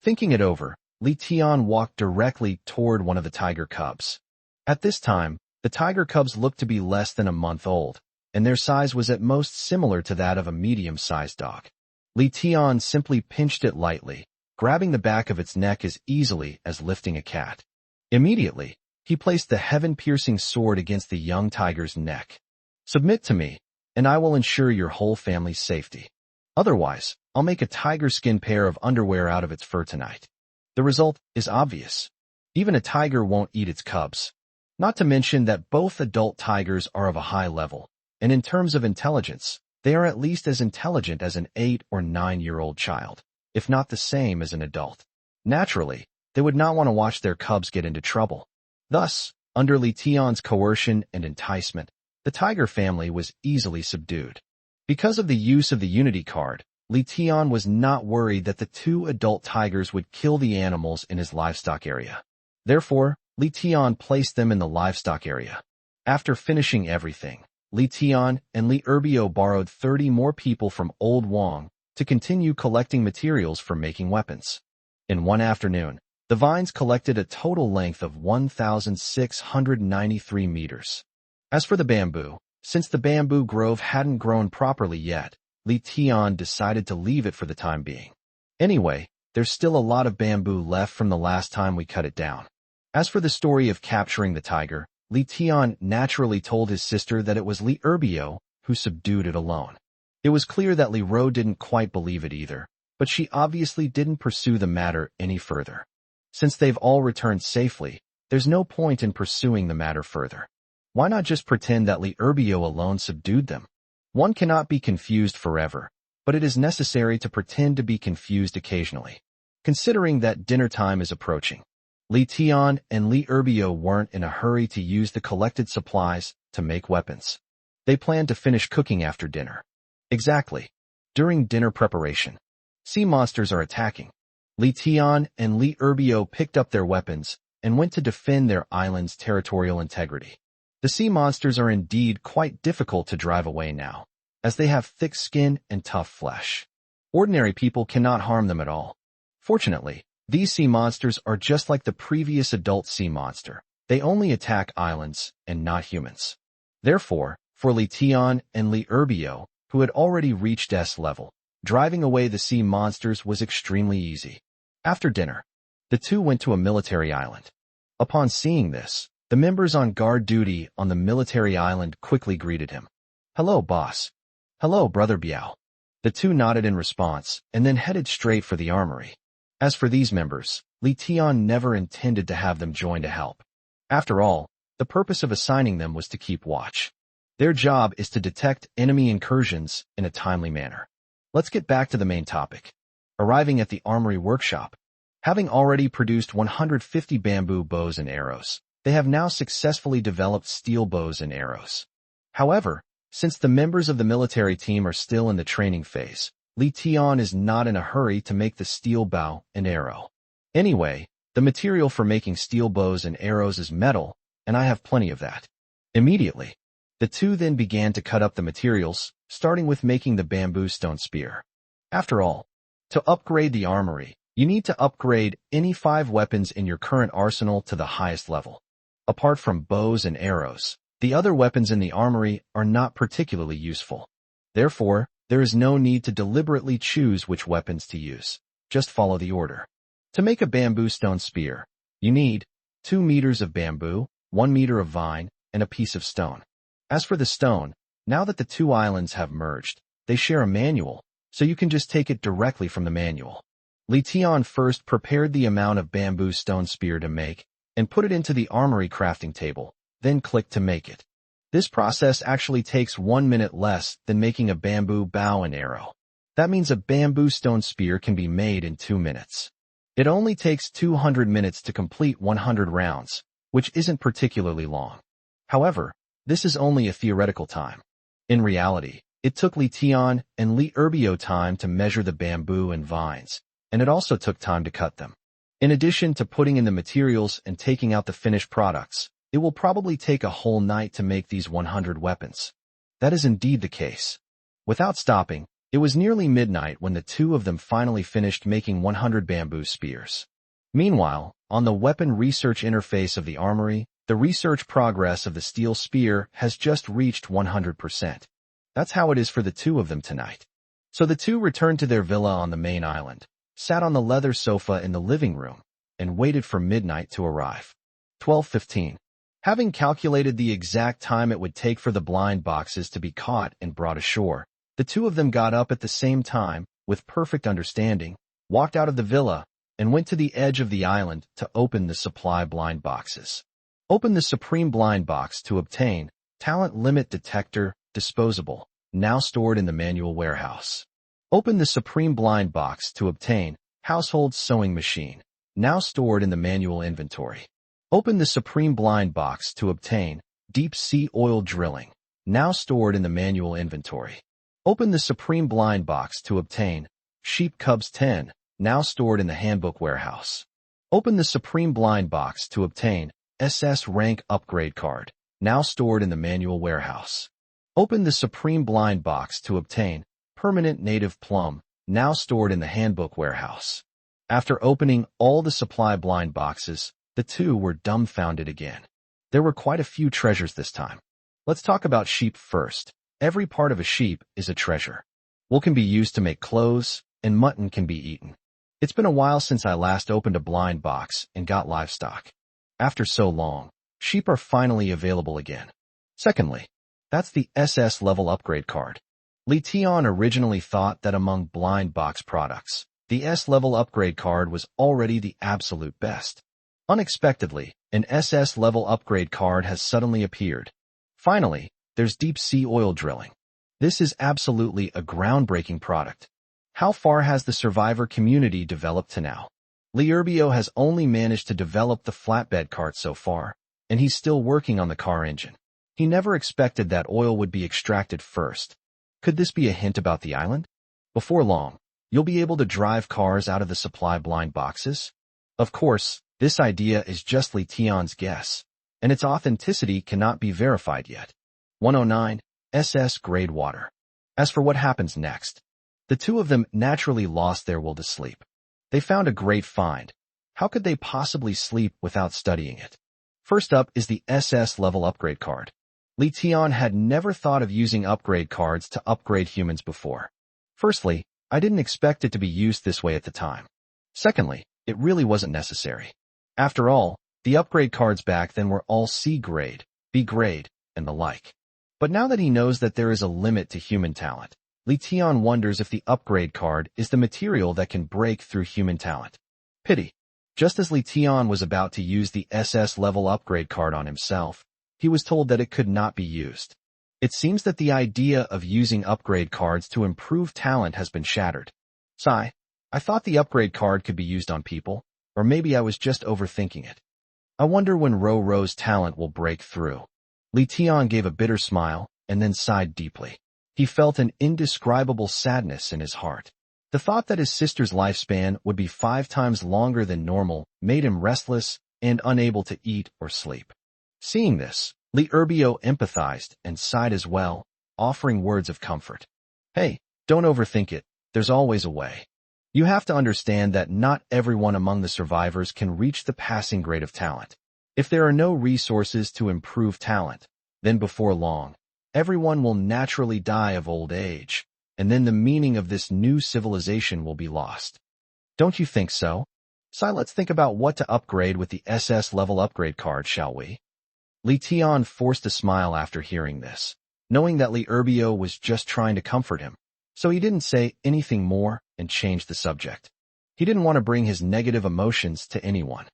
Thinking it over, Li Tian walked directly toward one of the tiger cubs. At this time, the tiger cubs looked to be less than a month old, and their size was at most similar to that of a medium-sized dog. Li Tian simply pinched it lightly, grabbing the back of its neck as easily as lifting a cat. Immediately, he placed the heaven-piercing sword against the young tiger's neck. "Submit to me, and I will ensure your whole family's safety. Otherwise, I'll make a tiger skin pair of underwear out of its fur tonight." The result is obvious. Even a tiger won't eat its cubs. Not to mention that both adult tigers are of a high level, and in terms of intelligence, they are at least as intelligent as an 8 or 9-year-old child, if not the same as an adult. Naturally, they would not want to watch their cubs get into trouble. Thus, under Li Tian's coercion and enticement, the tiger family was easily subdued. Because of the use of the Unity card, Li Tian was not worried that the two adult tigers would kill the animals in his livestock area. Therefore, Li Tian placed them in the livestock area. After finishing everything, Li Tian and Li Erbio borrowed 30 more people from Old Wang to continue collecting materials for making weapons. In one afternoon, the vines collected a total length of 1,693 meters. As for the bamboo, since the bamboo grove hadn't grown properly yet, Li Tian decided to leave it for the time being. Anyway, there's still a lot of bamboo left from the last time we cut it down. As for the story of capturing the tiger, Li Tian naturally told his sister that it was Li Erbio who subdued it alone. It was clear that Li Ro didn't quite believe it either, but she obviously didn't pursue the matter any further. Since they've all returned safely, there's no point in pursuing the matter further. Why not just pretend that Li Erbio alone subdued them? One cannot be confused forever, but it is necessary to pretend to be confused occasionally. Considering that dinner time is approaching, Li Tian and Li Erbio weren't in a hurry to use the collected supplies to make weapons. They planned to finish cooking after dinner. Exactly. During dinner preparation. Sea monsters are attacking. Li Tian and Li Erbio picked up their weapons and went to defend their island's territorial integrity. The sea monsters are indeed quite difficult to drive away now, as they have thick skin and tough flesh. Ordinary people cannot harm them at all. Fortunately, these sea monsters are just like the previous adult sea monster. They only attack islands and not humans. Therefore, for Li Tian and Li Erbio, who had already reached S level, driving away the sea monsters was extremely easy. After dinner, the two went to a military island. Upon seeing this, the members on guard duty on the military island quickly greeted him. "Hello, boss." "Hello, Brother Biao." The two nodded in response and then headed straight for the armory. As for these members, Li Tian never intended to have them join to help. After all, the purpose of assigning them was to keep watch. Their job is to detect enemy incursions in a timely manner. Let's get back to the main topic. Arriving at the armory workshop, having already produced 150 bamboo bows and arrows, they have now successfully developed steel bows and arrows. However, since the members of the military team are still in the training phase, Li Tian is not in a hurry to make the steel bow and arrow. Anyway, the material for making steel bows and arrows is metal, and I have plenty of that. Immediately, the two then began to cut up the materials, starting with making the bamboo stone spear. After all, to upgrade the armory, you need to upgrade any 5 weapons in your current arsenal to the highest level. Apart from bows and arrows, the other weapons in the armory are not particularly useful. Therefore, there is no need to deliberately choose which weapons to use. Just follow the order. To make a bamboo stone spear, you need 2 meters of bamboo, 1 meter of vine, and a piece of stone. As for the stone, now that the two islands have merged, they share a manual, so you can just take it directly from the manual. Li Tian first prepared the amount of bamboo stone spear to make and put it into the armory crafting table, then clicked to make it. This process actually takes 1 minute less than making a bamboo bow and arrow. That means a bamboo stone spear can be made in 2 minutes. It only takes 200 minutes to complete 100 rounds, which isn't particularly long. However, this is only a theoretical time. In reality, it took Li Tian and Li Erbio time to measure the bamboo and vines, and it also took time to cut them. In addition to putting in the materials and taking out the finished products, it will probably take a whole night to make these 100 weapons. That is indeed the case. Without stopping, it was nearly midnight when the two of them finally finished making 100 bamboo spears. Meanwhile, on the weapon research interface of the armory, the research progress of the steel spear has just reached 100%. That's how it is for the two of them tonight. So the two returned to their villa on the main island, sat on the leather sofa in the living room, and waited for midnight to arrive. 12:15. Having calculated the exact time it would take for the blind boxes to be caught and brought ashore, the two of them got up at the same time, with perfect understanding, walked out of the villa, and went to the edge of the island to open the supply blind boxes. Open the Supreme Blind Box to obtain Talent Limit Detector Disposable, now stored in the manual warehouse. Open the Supreme Blind Box to obtain Household Sewing Machine, now stored in the manual inventory. Open the Supreme Blind Box to obtain Deep Sea Oil Drilling, now stored in the manual inventory. Open the Supreme Blind Box to obtain Sheep Cubs 10, now stored in the handbook warehouse. Open the Supreme Blind Box to obtain SS Rank Upgrade Card, now stored in the manual warehouse. Open the Supreme Blind Box to obtain Permanent Native Plum, now stored in the handbook warehouse. After opening all the supply blind boxes, the two were dumbfounded again. There were quite a few treasures this time. Let's talk about sheep first. Every part of a sheep is a treasure. Wool can be used to make clothes, and mutton can be eaten. It's been a while since I last opened a blind box and got livestock. After so long, sheep are finally available again. Secondly, that's the SS level upgrade card. Li Tian originally thought that among blind box products, the S level upgrade card was already the absolute best. Unexpectedly, an SS level upgrade card has suddenly appeared. Finally, there's deep sea oil drilling. This is absolutely a groundbreaking product. How far has the survivor community developed to now? Li Erbio has only managed to develop the flatbed cart so far, and he's still working on the car engine. He never expected that oil would be extracted first. Could this be a hint about the island? Before long, You'll be able to drive cars out of the supply blind boxes? Of course, this idea is just Li Tian's guess, and its authenticity cannot be verified yet. 109. SS Grade Water. As for what happens next, the two of them naturally lost their will to sleep. They found a great find. How could they possibly sleep without studying it? First up is the SS level upgrade card. Li Tian had never thought of using upgrade cards to upgrade humans before. Firstly, I didn't expect it to be used this way at the time. Secondly, it really wasn't necessary. After all, the upgrade cards back then were all C grade, B grade, and the like. But now that he knows that there is a limit to human talent, Li Tian wonders if the upgrade card is the material that can break through human talent. Pity. Just as Li Tian was about to use the SS level upgrade card on himself, he was told that it could not be used. It seems that the idea of using upgrade cards to improve talent has been shattered. Sigh, I thought the upgrade card could be used on people, or maybe I was just overthinking it. I wonder when Ro's talent will break through. Li Tian gave a bitter smile and then sighed deeply. He felt an indescribable sadness in his heart. The thought that his sister's lifespan would be 5 times longer than normal made him restless and unable to eat or sleep. Seeing this, Li Erbio empathized and sighed as well, offering words of comfort. Hey, don't overthink it. There's always a way. You have to understand that not everyone among the survivors can reach the passing grade of talent. If there are no resources to improve talent, then before long, everyone will naturally die of old age, and then the meaning of this new civilization will be lost. Don't you think so? So let's think about what to upgrade with the SS level upgrade card, shall we? Li Tian forced a smile after hearing this, knowing that Li Erbio was just trying to comfort him, so he didn't say anything more and changed the subject. He didn't want to bring his negative emotions to anyone.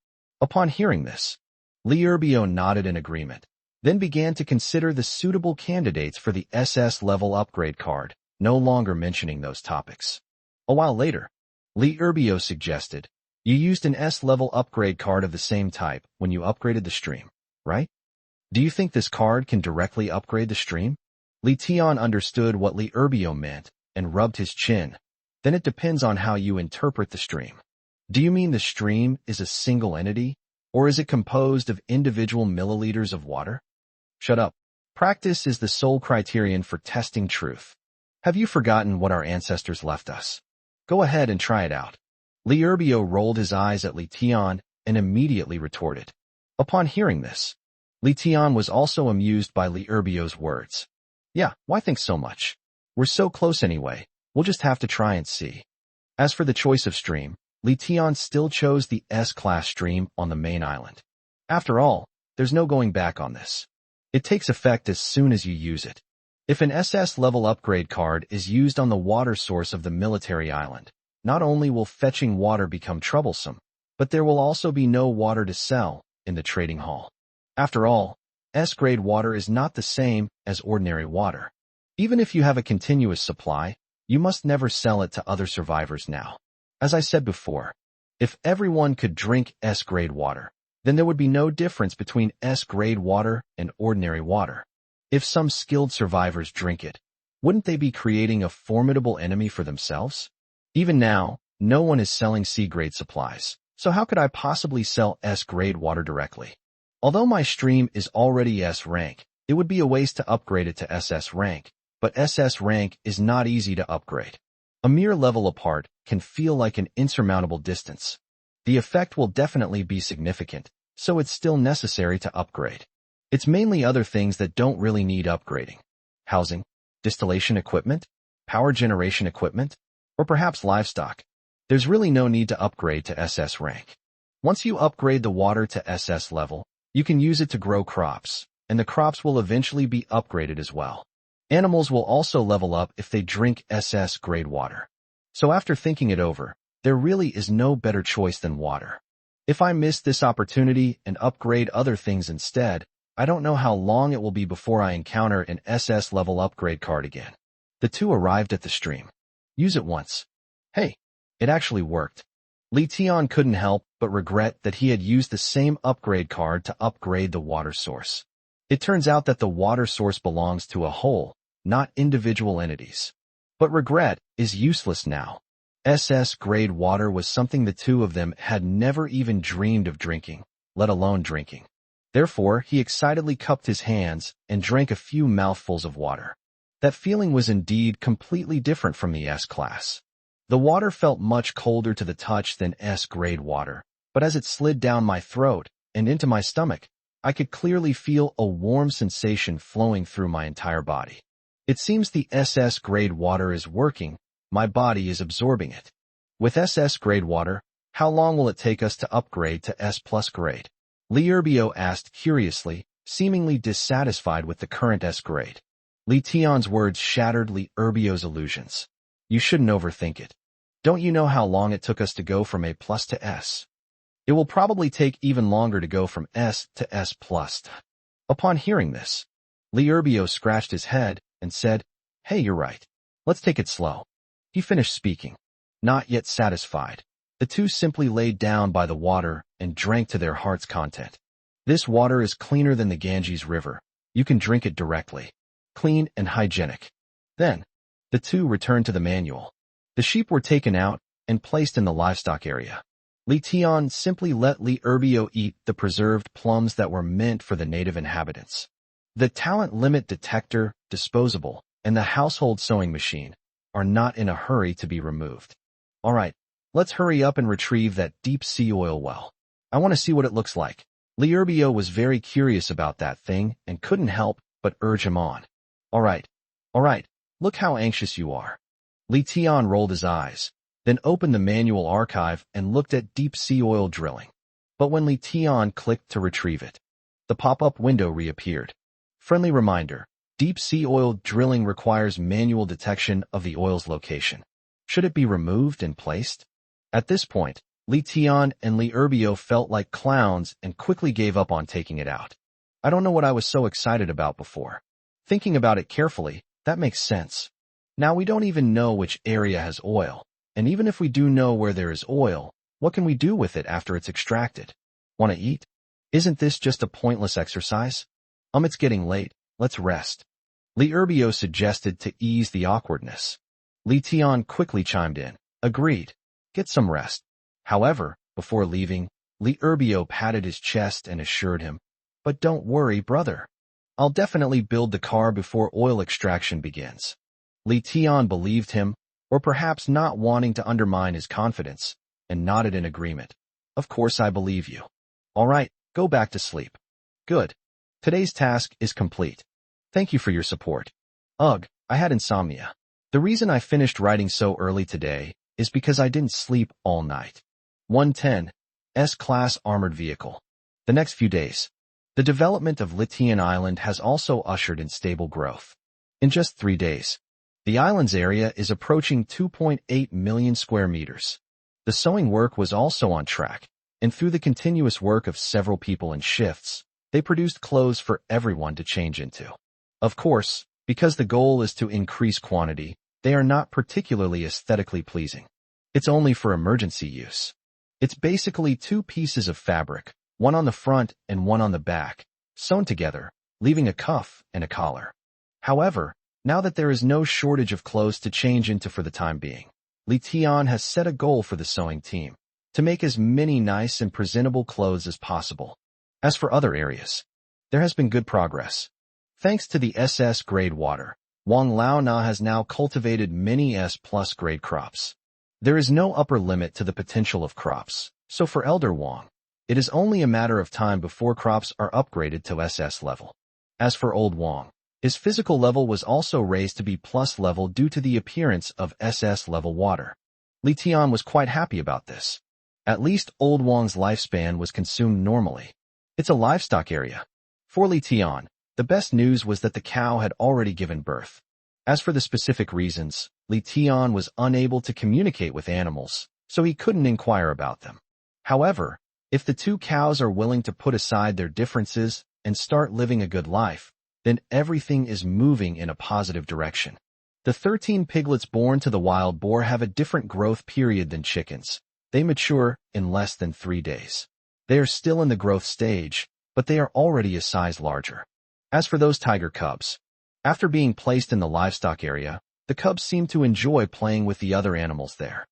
Upon hearing this, Li Erbio nodded in agreement, then began to consider the suitable candidates for the SS level upgrade card, no longer mentioning those topics. A while later, Li Erbio suggested, you used an S-level upgrade card of the same type when you upgraded the stream, right? Do you think this card can directly upgrade the stream? Li Tian understood what Li Erbio meant and rubbed his chin. Then it depends on how you interpret the stream. Do you mean the stream is a single entity, or is it composed of individual milliliters of water? Shut up. Practice is the sole criterion for testing truth. Have you forgotten what our ancestors left us? Go ahead and try it out. Li Erbio rolled his eyes at Li Tian and immediately retorted. Upon hearing this, Li Tian was also amused by Li Erbio's words. Yeah, why think so much? We're so close anyway, we'll just have to try and see. As for the choice of stream, Li Tian still chose the S-class stream on the main island. After all, there's no going back on this. It takes effect as soon as you use it. If an SS level upgrade card is used on the water source of the military island, not only will fetching water become troublesome, but there will also be no water to sell in the trading hall. After all, S-grade water is not the same as ordinary water. Even if you have a continuous supply, you must never sell it to other survivors now. As I said before, if everyone could drink S-grade water, then there would be no difference between S-grade water and ordinary water. If some skilled survivors drink it, wouldn't they be creating a formidable enemy for themselves? Even now, no one is selling C-grade supplies, so how could I possibly sell S-grade water directly? Although my stream is already S rank, it would be a waste to upgrade it to SS rank, but SS rank is not easy to upgrade. A mere level apart can feel like an insurmountable distance. The effect will definitely be significant, so it's still necessary to upgrade. It's mainly other things that don't really need upgrading. Housing, distillation equipment, power generation equipment, or perhaps livestock. There's really no need to upgrade to SS rank. Once you upgrade the water to SS level, you can use it to grow crops, and the crops will eventually be upgraded as well. Animals will also level up if they drink SS grade water. So after thinking it over, there really is no better choice than water. If I miss this opportunity and upgrade other things instead, I don't know how long it will be before I encounter an SS level upgrade card again. The two arrived at the stream. Use it once. Hey, it actually worked. Li Tian couldn't help but regret that he had used the same upgrade card to upgrade the water source. It turns out that the water source belongs to a whole, not individual entities. But regret is useless now. SS-grade water was something the two of them had never even dreamed of drinking, let alone drinking. Therefore, he excitedly cupped his hands and drank a few mouthfuls of water. That feeling was indeed completely different from the S-class. The water felt much colder to the touch than S-grade water, but as it slid down my throat and into my stomach, I could clearly feel a warm sensation flowing through my entire body. It seems the SS-grade water is working. My body is absorbing it. With SS-grade water, how long will it take us to upgrade to S+ grade? Liurbio asked curiously, seemingly dissatisfied with the current S grade. Li Tian's words shattered Liurbio's illusions. You shouldn't overthink it. Don't you know how long it took us to go from A+ to S? It will probably take even longer to go from S to S+. Upon hearing this, Liurbio scratched his head and said, Hey, you're right. Let's take it slow. He finished speaking. Not yet satisfied, the two simply laid down by the water and drank to their heart's content. This water is cleaner than the Ganges River. You can drink it directly. Clean and hygienic. Then, the two returned to the manual. The sheep were taken out and placed in the livestock area. Li Tian simply let Liurbio eat the preserved plums that were meant for the native inhabitants. The talent limit detector, disposable, and the household sewing machine are not in a hurry to be removed. All right, let's hurry up and retrieve that deep sea oil well. I want to see what it looks like. Liurbio was very curious about that thing and couldn't help but urge him on. All right, look how anxious you are. Li Tian rolled his eyes, then opened the manual archive and looked at deep sea oil drilling. But when Li Tian clicked to retrieve it, the pop-up window reappeared. Friendly reminder. Deep sea oil drilling requires manual detection of the oil's location. Should it be removed and placed? At this point, Li Tian and Liurbio felt like clowns and quickly gave up on taking it out. I don't know what I was so excited about before. Thinking about it carefully, that makes sense. Now we don't even know which area has oil, and even if we do know where there is oil, what can we do with it after it's extracted? Want to eat? Isn't this just a pointless exercise? It's getting late. Let's rest. Liurbio suggested to ease the awkwardness. Li Tian quickly chimed in. Agreed. Get some rest. However, before leaving, Liurbio patted his chest and assured him, But don't worry, brother. I'll definitely build the car before oil extraction begins. Li Tian believed him, or perhaps not wanting to undermine his confidence, and nodded in agreement. Of course I believe you. All right, go back to sleep. Good. Today's task is complete. Thank you for your support. Ugh, I had insomnia. The reason I finished writing so early today is because I didn't sleep all night. 110. S-Class Armored Vehicle. The next few days. The development of Litian Island has also ushered in stable growth. In just 3 days, the island's area is approaching 2.8 million square meters. The sewing work was also on track, and through the continuous work of several people in shifts, they produced clothes for everyone to change into. Of course, because the goal is to increase quantity, they are not particularly aesthetically pleasing. It's only for emergency use. It's basically 2 pieces of fabric, one on the front and one on the back, sewn together, leaving a cuff and a collar. However, now that there is no shortage of clothes to change into for the time being, Li Tian has set a goal for the sewing team, to make as many nice and presentable clothes as possible. As for other areas, there has been good progress. Thanks to the SS grade water, Wang Laona has now cultivated many S+ grade crops. There is no upper limit to the potential of crops, so for Elder Wang, it is only a matter of time before crops are upgraded to SS level. As for Old Wang, his physical level was also raised to B+ level due to the appearance of SS level water. Li Tian was quite happy about this. At least Old Wang's lifespan was consumed normally. It's a livestock area. For Li Tian, the best news was that the cow had already given birth. As for the specific reasons, Li Tian was unable to communicate with animals, so he couldn't inquire about them. However, if the 2 cows are willing to put aside their differences and start living a good life, then everything is moving in a positive direction. The 13 piglets born to the wild boar have a different growth period than chickens. They mature in less than 3 days. They are still in the growth stage, but they are already a size larger. As for those tiger cubs, after being placed in the livestock area, the cubs seem to enjoy playing with the other animals there.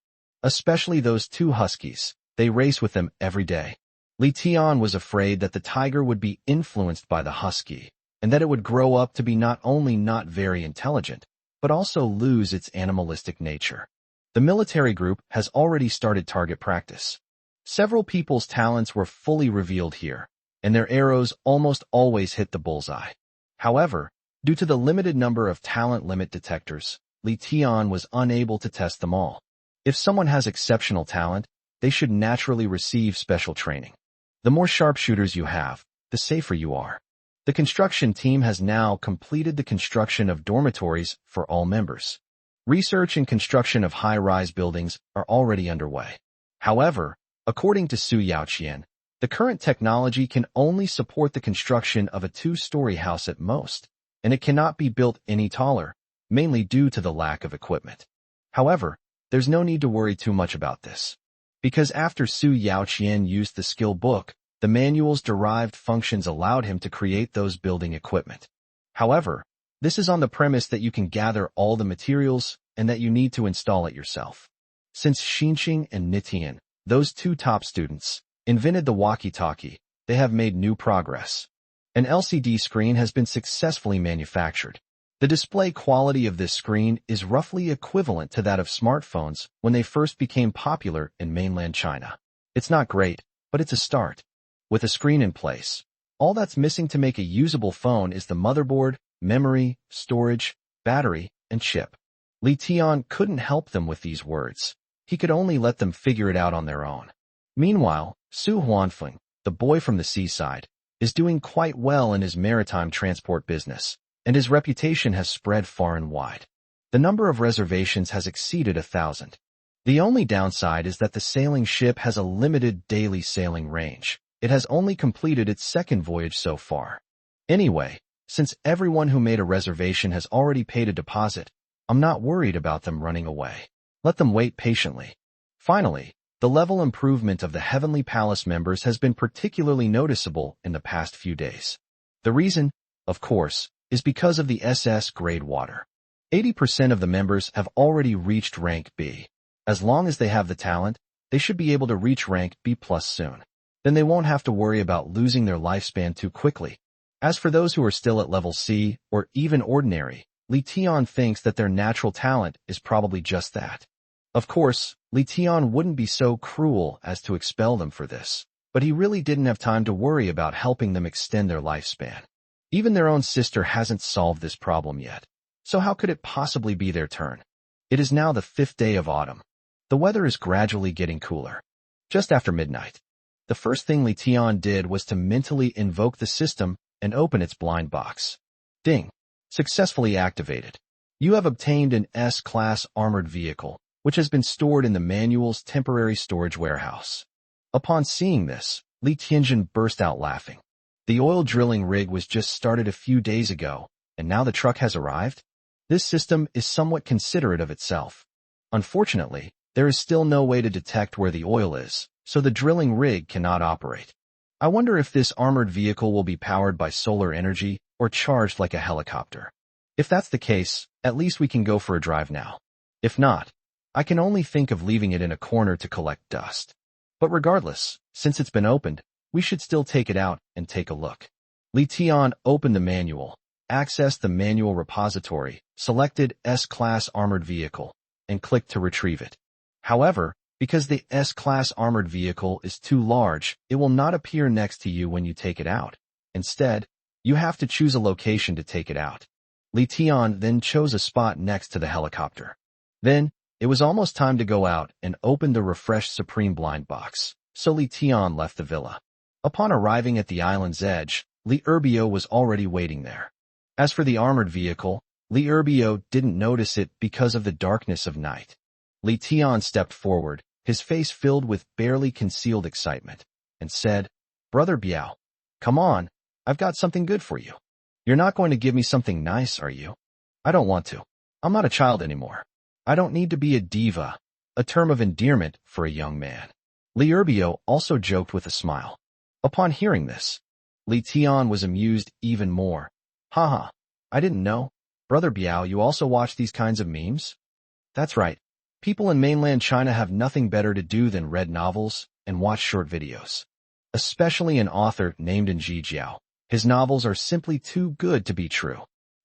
especially those two huskies. They race with them every day. Li Tian was afraid that the tiger would be influenced by the husky, and that it would grow up to be not only not very intelligent, but also lose its animalistic nature. The military group has already started target practice. Several people's talents were fully revealed here, and their arrows almost always hit the bullseye. However, due to the limited number of talent limit detectors, Li Tian was unable to test them all. If someone has exceptional talent, they should naturally receive special training. The more sharpshooters you have, the safer you are. The construction team has now completed the construction of dormitories for all members. Research and construction of high-rise buildings are already underway. However, according to Su Yaoqian, the current technology can only support the construction of a two-story house at most, and it cannot be built any taller, mainly due to the lack of equipment. However, there's no need to worry too much about this, because after Su Yaoqian used the skill book, the manual's derived functions allowed him to create those building equipment. However, this is on the premise that you can gather all the materials and that you need to install it yourself. Since Xinqing and Nitian, those two top students, invented the walkie-talkie, they have made new progress. An LCD screen has been successfully manufactured. The display quality of this screen is roughly equivalent to that of smartphones when they first became popular in mainland China. It's not great, but it's a start. With a screen in place, all that's missing to make a usable phone is the motherboard, memory, storage, battery, and chip. Li Tian couldn't help them with these words. He could only let them figure it out on their own. Meanwhile, Su Huanfeng, the boy from the seaside, is doing quite well in his maritime transport business, and his reputation has spread far and wide. The number of reservations has exceeded 1,000. The only downside is that the sailing ship has a limited daily sailing range. It has only completed its second voyage so far. Anyway, since everyone who made a reservation has already paid a deposit, I'm not worried about them running away. Let them wait patiently. Finally, the level improvement of the Heavenly Palace members has been particularly noticeable in the past few days. The reason, of course, is because of the SS grade water. 80% of the members have already reached rank B. As long as they have the talent, they should be able to reach rank B+ soon. Then they won't have to worry about losing their lifespan too quickly. As for those who are still at level C, or even ordinary, Li Tian thinks that their natural talent is probably just that. Of course, Li Tian wouldn't be so cruel as to expel them for this, but he really didn't have time to worry about helping them extend their lifespan. Even their own sister hasn't solved this problem yet, so how could it possibly be their turn? It is now the 5th day of autumn. The weather is gradually getting cooler. Just after midnight, the first thing Li Tian did was to mentally invoke the system and open its blind box. Ding! Successfully activated. You have obtained an S-class armored vehicle, which has been stored in the manual's temporary storage warehouse. Upon seeing this, Li Tianjin burst out laughing. The oil drilling rig was just started a few days ago, and now the truck has arrived? This system is somewhat considerate of itself. Unfortunately, there is still no way to detect where the oil is, so the drilling rig cannot operate. I wonder if this armored vehicle will be powered by solar energy or charged like a helicopter. If that's the case, at least we can go for a drive now. If not, I can only think of leaving it in a corner to collect dust. But regardless, since it's been opened, we should still take it out and take a look. Li Tian opened the manual, accessed the manual repository, selected S-class armored vehicle, and clicked to retrieve it. However, because the S-class armored vehicle is too large, it will not appear next to you when you take it out. Instead, you have to choose a location to take it out. Li Tian then chose a spot next to the helicopter. Then, it was almost time to go out and open the refreshed Supreme blind box, so Li Tian left the villa. Upon arriving at the island's edge, Li Urbio was already waiting there. As for the armored vehicle, Li Urbio didn't notice it because of the darkness of night. Li Tian stepped forward, his face filled with barely concealed excitement, and said, "Brother Biao, come on, I've got something good for you. You're not going to give me something nice, are you? I don't want to. I'm not a child anymore. I don't need to be a diva," a term of endearment for a young man. Li Urbio also joked with a smile. Upon hearing this, Li Tian was amused even more. Haha, I didn't know. Brother Biao, you also watch these kinds of memes? That's right. People in mainland China have nothing better to do than read novels and watch short videos. Especially an author named Ji Jiao. His novels are simply too good to be true.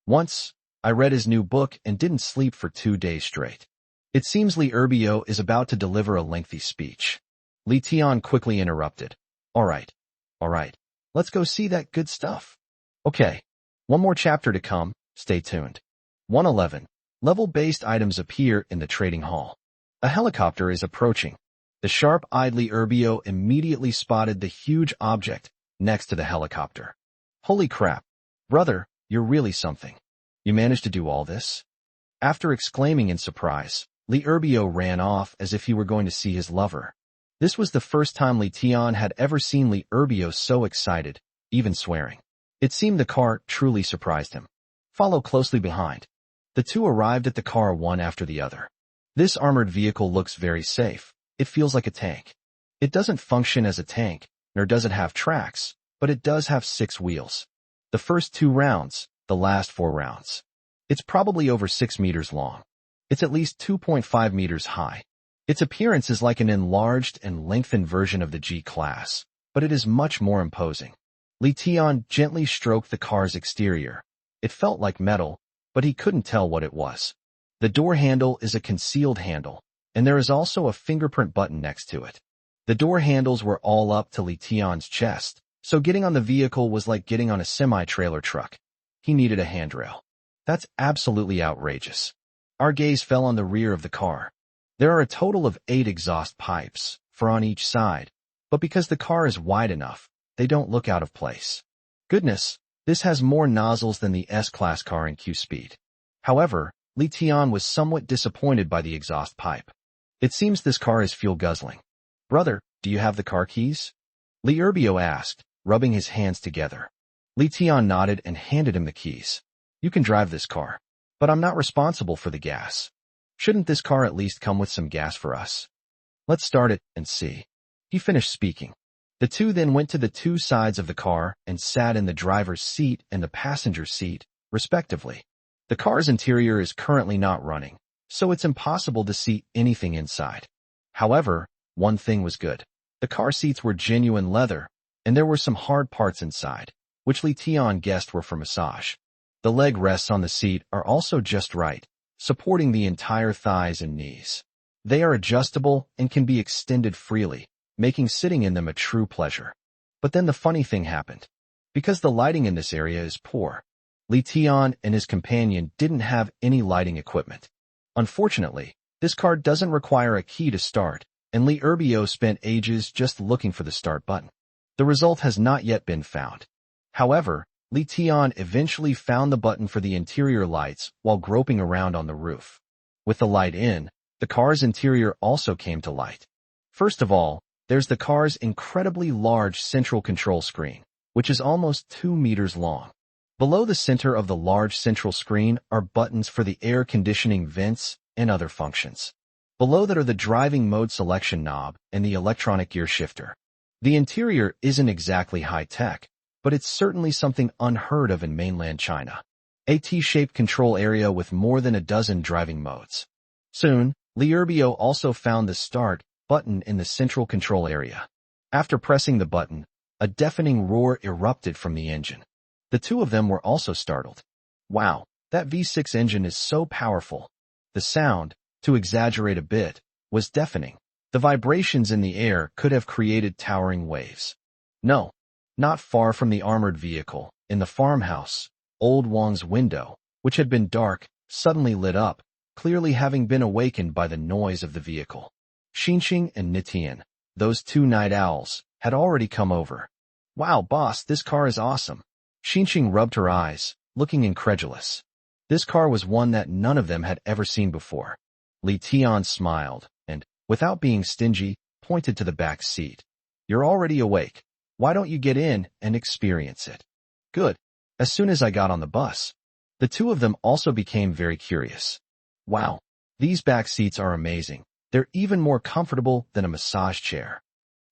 Once, I read his new book and didn't sleep for 2 days straight. It seems Li Erbio is about to deliver a lengthy speech. Li Tian quickly interrupted. All right. Let's go see that good stuff. Okay. One more chapter to come. Stay tuned. 111. Level-based items appear in the trading hall. A helicopter is approaching. The sharp-eyed Li Erbio immediately spotted the huge object next to the helicopter. Holy crap. Brother, you're really something. You managed to do all this? After exclaiming in surprise, Li Erbio ran off as if he were going to see his lover. This was the first time Li Tian had ever seen Li Erbio so excited, even swearing. It seemed the car truly surprised him. Follow closely behind. The two arrived at the car one after the other. This armored vehicle looks very safe. It feels like a tank. It doesn't function as a tank, nor does it have tracks, but it does have 6 wheels. The first 2 rounds, the last 4 rounds. It's probably over 6 meters long. It's at least 2.5 meters high. Its appearance is like an enlarged and lengthened version of the G-Class, but it is much more imposing. Li Tian gently stroked the car's exterior. It felt like metal, but he couldn't tell what it was. The door handle is a concealed handle, and there is also a fingerprint button next to it. The door handles were all up to Li Tian's chest, so getting on the vehicle was like getting on a semi-trailer truck. He needed a handrail. That's absolutely outrageous. Our gaze fell on the rear of the car. There are a total of 8 exhaust pipes, 4 on each side, but because the car is wide enough, they don't look out of place. Goodness, this has more nozzles than the S-Class car in Q-Speed. However, Li Tian was somewhat disappointed by the exhaust pipe. It seems this car is fuel-guzzling. Brother, do you have the car keys? Li Erbio asked, rubbing his hands together. Li Tian nodded and handed him the keys. You can drive this car, but I'm not responsible for the gas. Shouldn't this car at least come with some gas for us? Let's start it and see. He finished speaking. The two then went to the 2 sides of the car and sat in the driver's seat and the passenger seat, respectively. The car's interior is currently not running, so it's impossible to see anything inside. However, one thing was good. The car seats were genuine leather, and there were some hard parts inside, which Li Tian guessed were for massage. The leg rests on the seat are also just right, supporting the entire thighs and knees. They are adjustable and can be extended freely, making sitting in them a true pleasure. But then the funny thing happened. Because the lighting in this area is poor, Li Tian and his companion didn't have any lighting equipment. Unfortunately, this car doesn't require a key to start, and Li Erbio spent ages just looking for the start button. The result has not yet been found. However, Li Tian eventually found the button for the interior lights while groping around on the roof. With the light in, the car's interior also came to light. First of all, there's the car's incredibly large central control screen, which is almost 2 meters long. Below the center of the large central screen are buttons for the air conditioning vents and other functions. Below that are the driving mode selection knob and the electronic gear shifter. The interior isn't exactly high-tech, but it's certainly something unheard of in mainland China. A T-shaped control area with more than a dozen driving modes. Soon, Li Erbio also found the start button in the central control area. After pressing the button, a deafening roar erupted from the engine. The two of them were also startled. Wow, that V6 engine is so powerful. The sound, to exaggerate a bit, was deafening. The vibrations in the air could have created towering waves. No, not far from the armored vehicle, in the farmhouse, old Wang's window, which had been dark, suddenly lit up, clearly having been awakened by the noise of the vehicle. Xinxing and Nitian, those 2 night owls, had already come over. Wow, boss, this car is awesome. Xinxing rubbed her eyes, looking incredulous. This car was one that none of them had ever seen before. Li Tian smiled, and, without being stingy, pointed to the back seat. You're already awake. Why don't you get in and experience it? Good. As soon as I got on the bus, the two of them also became very curious. Wow, these back seats are amazing. They're even more comfortable than a massage chair.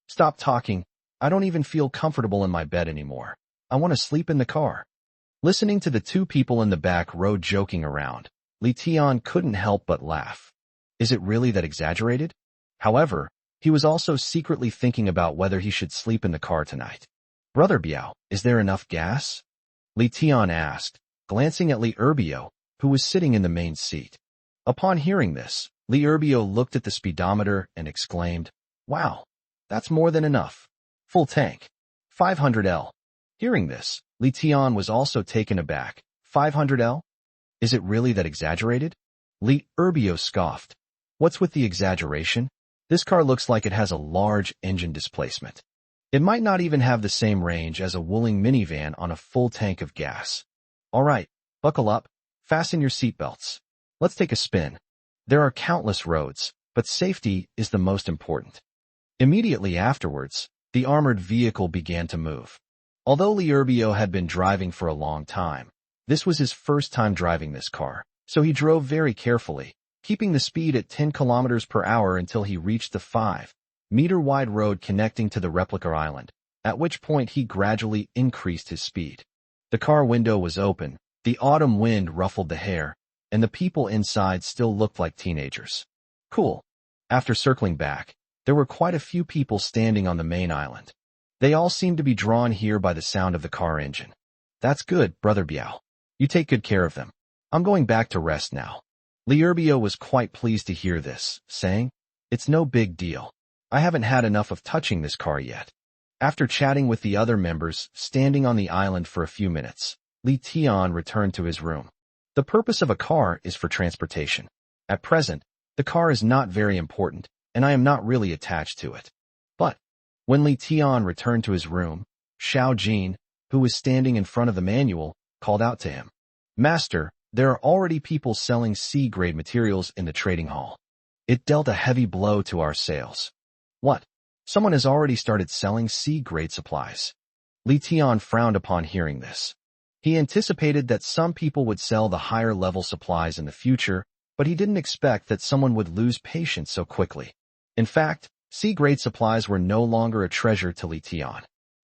Stop talking. I don't even feel comfortable in my bed anymore. I want to sleep in the car. Listening to the 2 people in the back row joking around, Li Tian couldn't help but laugh. Is it really that exaggerated? However, he was also secretly thinking about whether he should sleep in the car tonight. Brother Biao, is there enough gas? Li Tian asked, glancing at Li Erbio, who was sitting in the main seat. Upon hearing this, Li Erbio looked at the speedometer and exclaimed, "Wow, that's more than enough. Full tank. 500L. Hearing this, Li Tian was also taken aback. 500L? Is it really that exaggerated? Li Erbio scoffed. What's with the exaggeration? This car looks like it has a large engine displacement. It might not even have the same range as a Wuling minivan on a full tank of gas. All right, buckle up, fasten your seatbelts. Let's take a spin. There are countless roads, but safety is the most important." Immediately afterwards, the armored vehicle began to move. Although Li Erbio had been driving for a long time, this was his first time driving this car, so he drove very carefully, keeping the speed at 10 kilometers per hour until he reached the 5-meter-wide road connecting to the replica island, at which point he gradually increased his speed. The car window was open, the autumn wind ruffled the hair, and the people inside still looked like teenagers. Cool. After circling back, there were quite a few people standing on the main island. They all seemed to be drawn here by the sound of the car engine. That's good, Brother Biao. You take good care of them. I'm going back to rest now. Li Erbio was quite pleased to hear this, saying, "It's no big deal. I haven't had enough of touching this car yet." After chatting with the other members standing on the island for a few minutes, Li Tian returned to his room. The purpose of a car is for transportation. At present, the car is not very important, and I am not really attached to it. But when Li Tian returned to his room, Xiao Jin, who was standing in front of the manual, called out to him, "Master, there are already people selling C-grade materials in the trading hall. It dealt a heavy blow to our sales." "What? Someone has already started selling C-grade supplies?" Li Tian frowned upon hearing this. He anticipated that some people would sell the higher-level supplies in the future, but he didn't expect that someone would lose patience so quickly. In fact, C-grade supplies were no longer a treasure to Li Tian.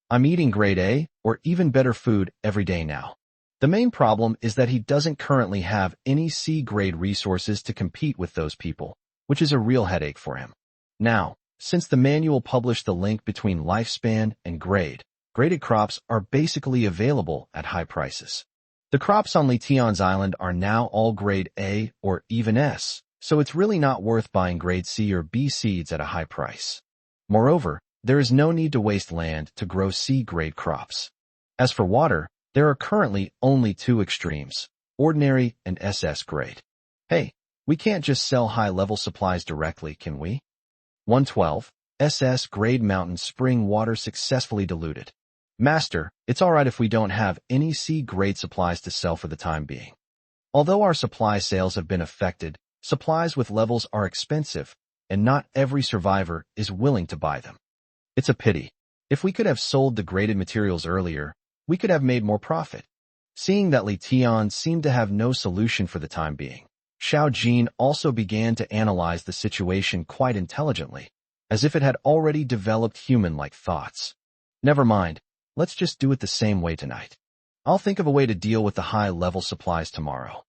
"I'm eating grade A, or even better food, every day now. The main problem is that he doesn't currently have any C-grade resources to compete with those people, which is a real headache for him. Now, since the manual published the link between lifespan and graded crops are basically available at high prices. The crops on Li Tian's island are now all grade A or even S, so it's really not worth buying grade C or B seeds at a high price. Moreover, there is no need to waste land to grow C-grade crops. As for water, there are currently only two extremes, ordinary and SS grade. Hey, we can't just sell high-level supplies directly, can we? 112, SS grade mountain spring water successfully diluted. Master, it's alright if we don't have any C-grade supplies to sell for the time being. Although our supply sales have been affected, supplies with levels are expensive, and not every survivor is willing to buy them. It's a pity. If we could have sold the graded materials earlier, we could have made more profit." Seeing that Li Tian seemed to have no solution for the time being, Xiao Jin also began to analyze the situation quite intelligently, as if it had already developed human-like thoughts. "Never mind. Let's just do it the same way tonight. I'll think of a way to deal with the high-level supplies tomorrow."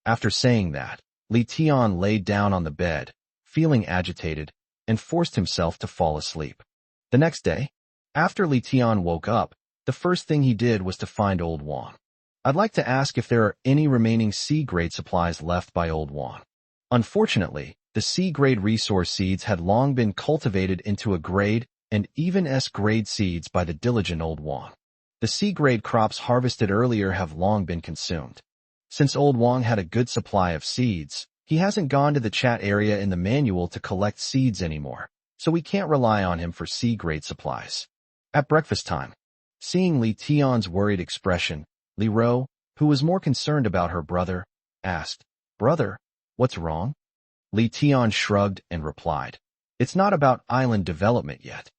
After saying that, Li Tian laid down on the bed, feeling agitated, and forced himself to fall asleep. The next day, after Li Tian woke up, the first thing he did was to find Old Wang. "I'd like to ask if there are any remaining C-grade supplies left by Old Wang." Unfortunately, the C-grade resource seeds had long been cultivated into a grade and even S-grade seeds by the diligent Old Wang. The C-grade crops harvested earlier have long been consumed. Since Old Wang had a good supply of seeds, he hasn't gone to the chat area in the manual to collect seeds anymore, so we can't rely on him for C-grade supplies. At breakfast time, seeing Li Tian's worried expression, Li Ro, who was more concerned about her brother, asked, "Brother, what's wrong?" Li Tian shrugged and replied, "It's not about island development yet.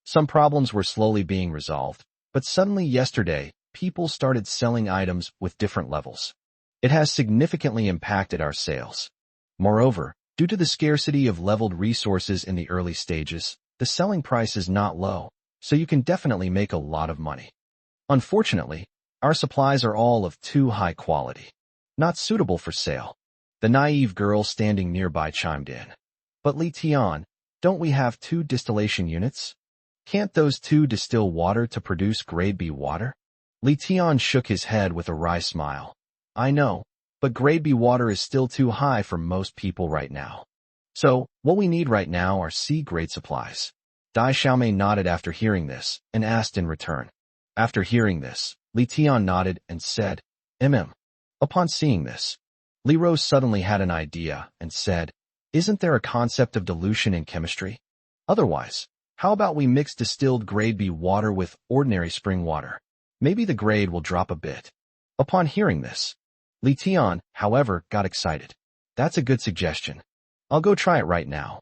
Some problems were slowly being resolved, but suddenly yesterday, people started selling items with different levels. It has significantly impacted our sales. Moreover, due to the scarcity of leveled resources in the early stages, the selling price is not low, so you can definitely make a lot of money. Unfortunately, our supplies are all of too high quality, not suitable for sale. The naive girl standing nearby chimed in. But Li Tian, don't we have 2 distillation units? Can't those 2 distill water to produce grade B water? Li Tian shook his head with a wry smile. I know, but grade B water is still too high for most people right now. So, what we need right now are C-grade supplies. Dai Xiaomei nodded after hearing this, and asked in return. After hearing this, Li Tian nodded and said, Upon seeing this, Li Rose suddenly had an idea and said, isn't there a concept of dilution in chemistry? Otherwise, how about we mix distilled grade B water with ordinary spring water? Maybe the grade will drop a bit. Upon hearing this, Li Tian, however, got excited. That's a good suggestion. I'll go try it right now.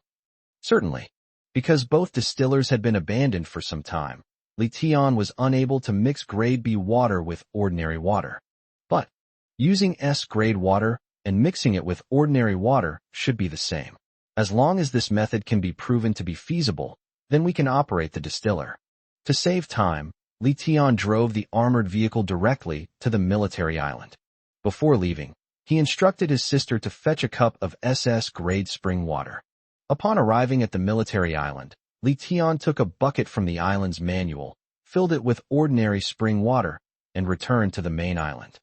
Certainly. Because both distillers had been abandoned for some time, Li Tian was unable to mix grade B water with ordinary water. But using S-grade water and mixing it with ordinary water should be the same. As long as this method can be proven to be feasible, then we can operate the distiller. To save time, Li Tian drove the armored vehicle directly to the military island. Before leaving, he instructed his sister to fetch a cup of SS-grade spring water. Upon arriving at the military island, Li Tian took a bucket from the island's manual, filled it with ordinary spring water, and returned to the main island.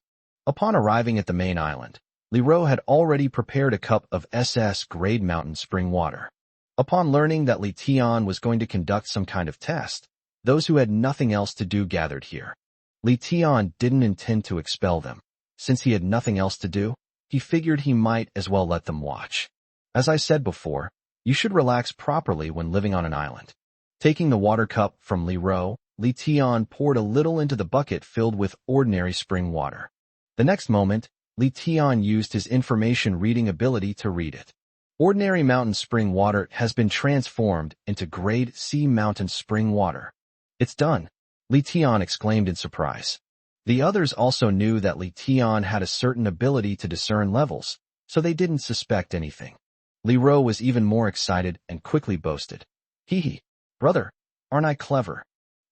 Upon arriving at the main island, Li Ro had already prepared a cup of SS-grade mountain spring water. Upon learning that Li Tian was going to conduct some kind of test, those who had nothing else to do gathered here. Li Tian didn't intend to expel them. Since he had nothing else to do, he figured he might as well let them watch. As I said before, you should relax properly when living on an island. Taking the water cup from Li Ro, Li Tian poured a little into the bucket filled with ordinary spring water. The next moment, Li Tian used his information reading ability to read it. Ordinary mountain spring water has been transformed into grade C mountain spring water. It's done, Li Tian exclaimed in surprise. The others also knew that Li Tian had a certain ability to discern levels, so they didn't suspect anything. Li Ro was even more excited and quickly boasted. Hee, brother, aren't I clever?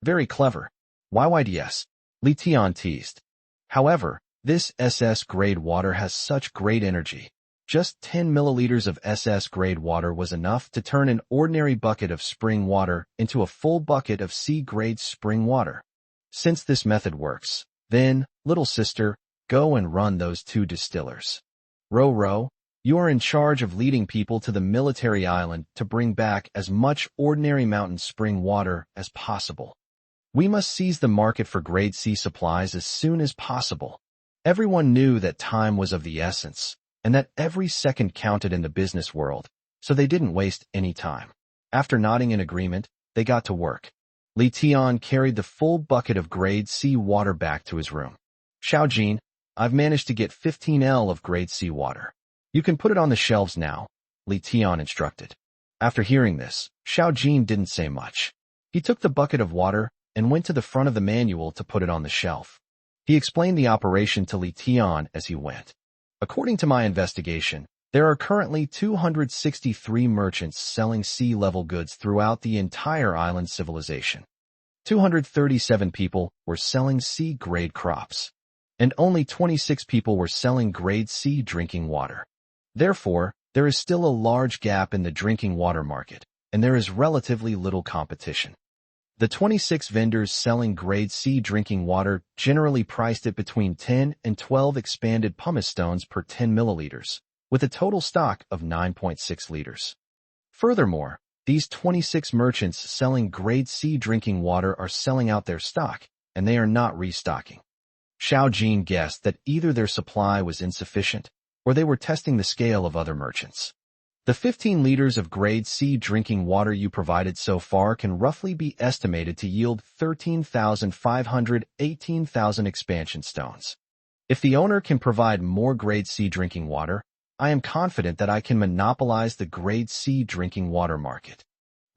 Very clever. YYDS, Li Tian teased. However, this SS-grade water has such great energy. Just 10 milliliters of SS-grade water was enough to turn an ordinary bucket of spring water into a full bucket of C-grade spring water. Since this method works, then, little sister, go and run those 2 distillers. Ro, you are in charge of leading people to the military island to bring back as much ordinary mountain spring water as possible. We must seize the market for grade C supplies as soon as possible. Everyone knew that time was of the essence, and that every second counted in the business world, so they didn't waste any time. After nodding in agreement, they got to work. Li Tian carried the full bucket of grade C water back to his room. Xiaojin, I've managed to get 15 L of grade C water. You can put it on the shelves now, Li Tian instructed. After hearing this, Xiaojin didn't say much. He took the bucket of water and went to the front of the manual to put it on the shelf. He explained the operation to Li Tian as he went. According to my investigation, there are currently 263 merchants selling sea-level goods throughout the entire island civilization. 237 people were selling C-grade crops, and only 26 people were selling grade C drinking water. Therefore, there is still a large gap in the drinking water market, and there is relatively little competition. The 26 vendors selling grade C drinking water generally priced it between 10 and 12 expanded pumice stones per 10 milliliters, with a total stock of 9.6 liters. Furthermore, these 26 merchants selling grade C drinking water are selling out their stock, and they are not restocking. Xiaojin guessed that either their supply was insufficient, or they were testing the scale of other merchants. The 15 liters of grade C drinking water you provided so far can roughly be estimated to yield 18,000 expansion stones. If the owner can provide more grade C drinking water, I am confident that I can monopolize the grade C drinking water market.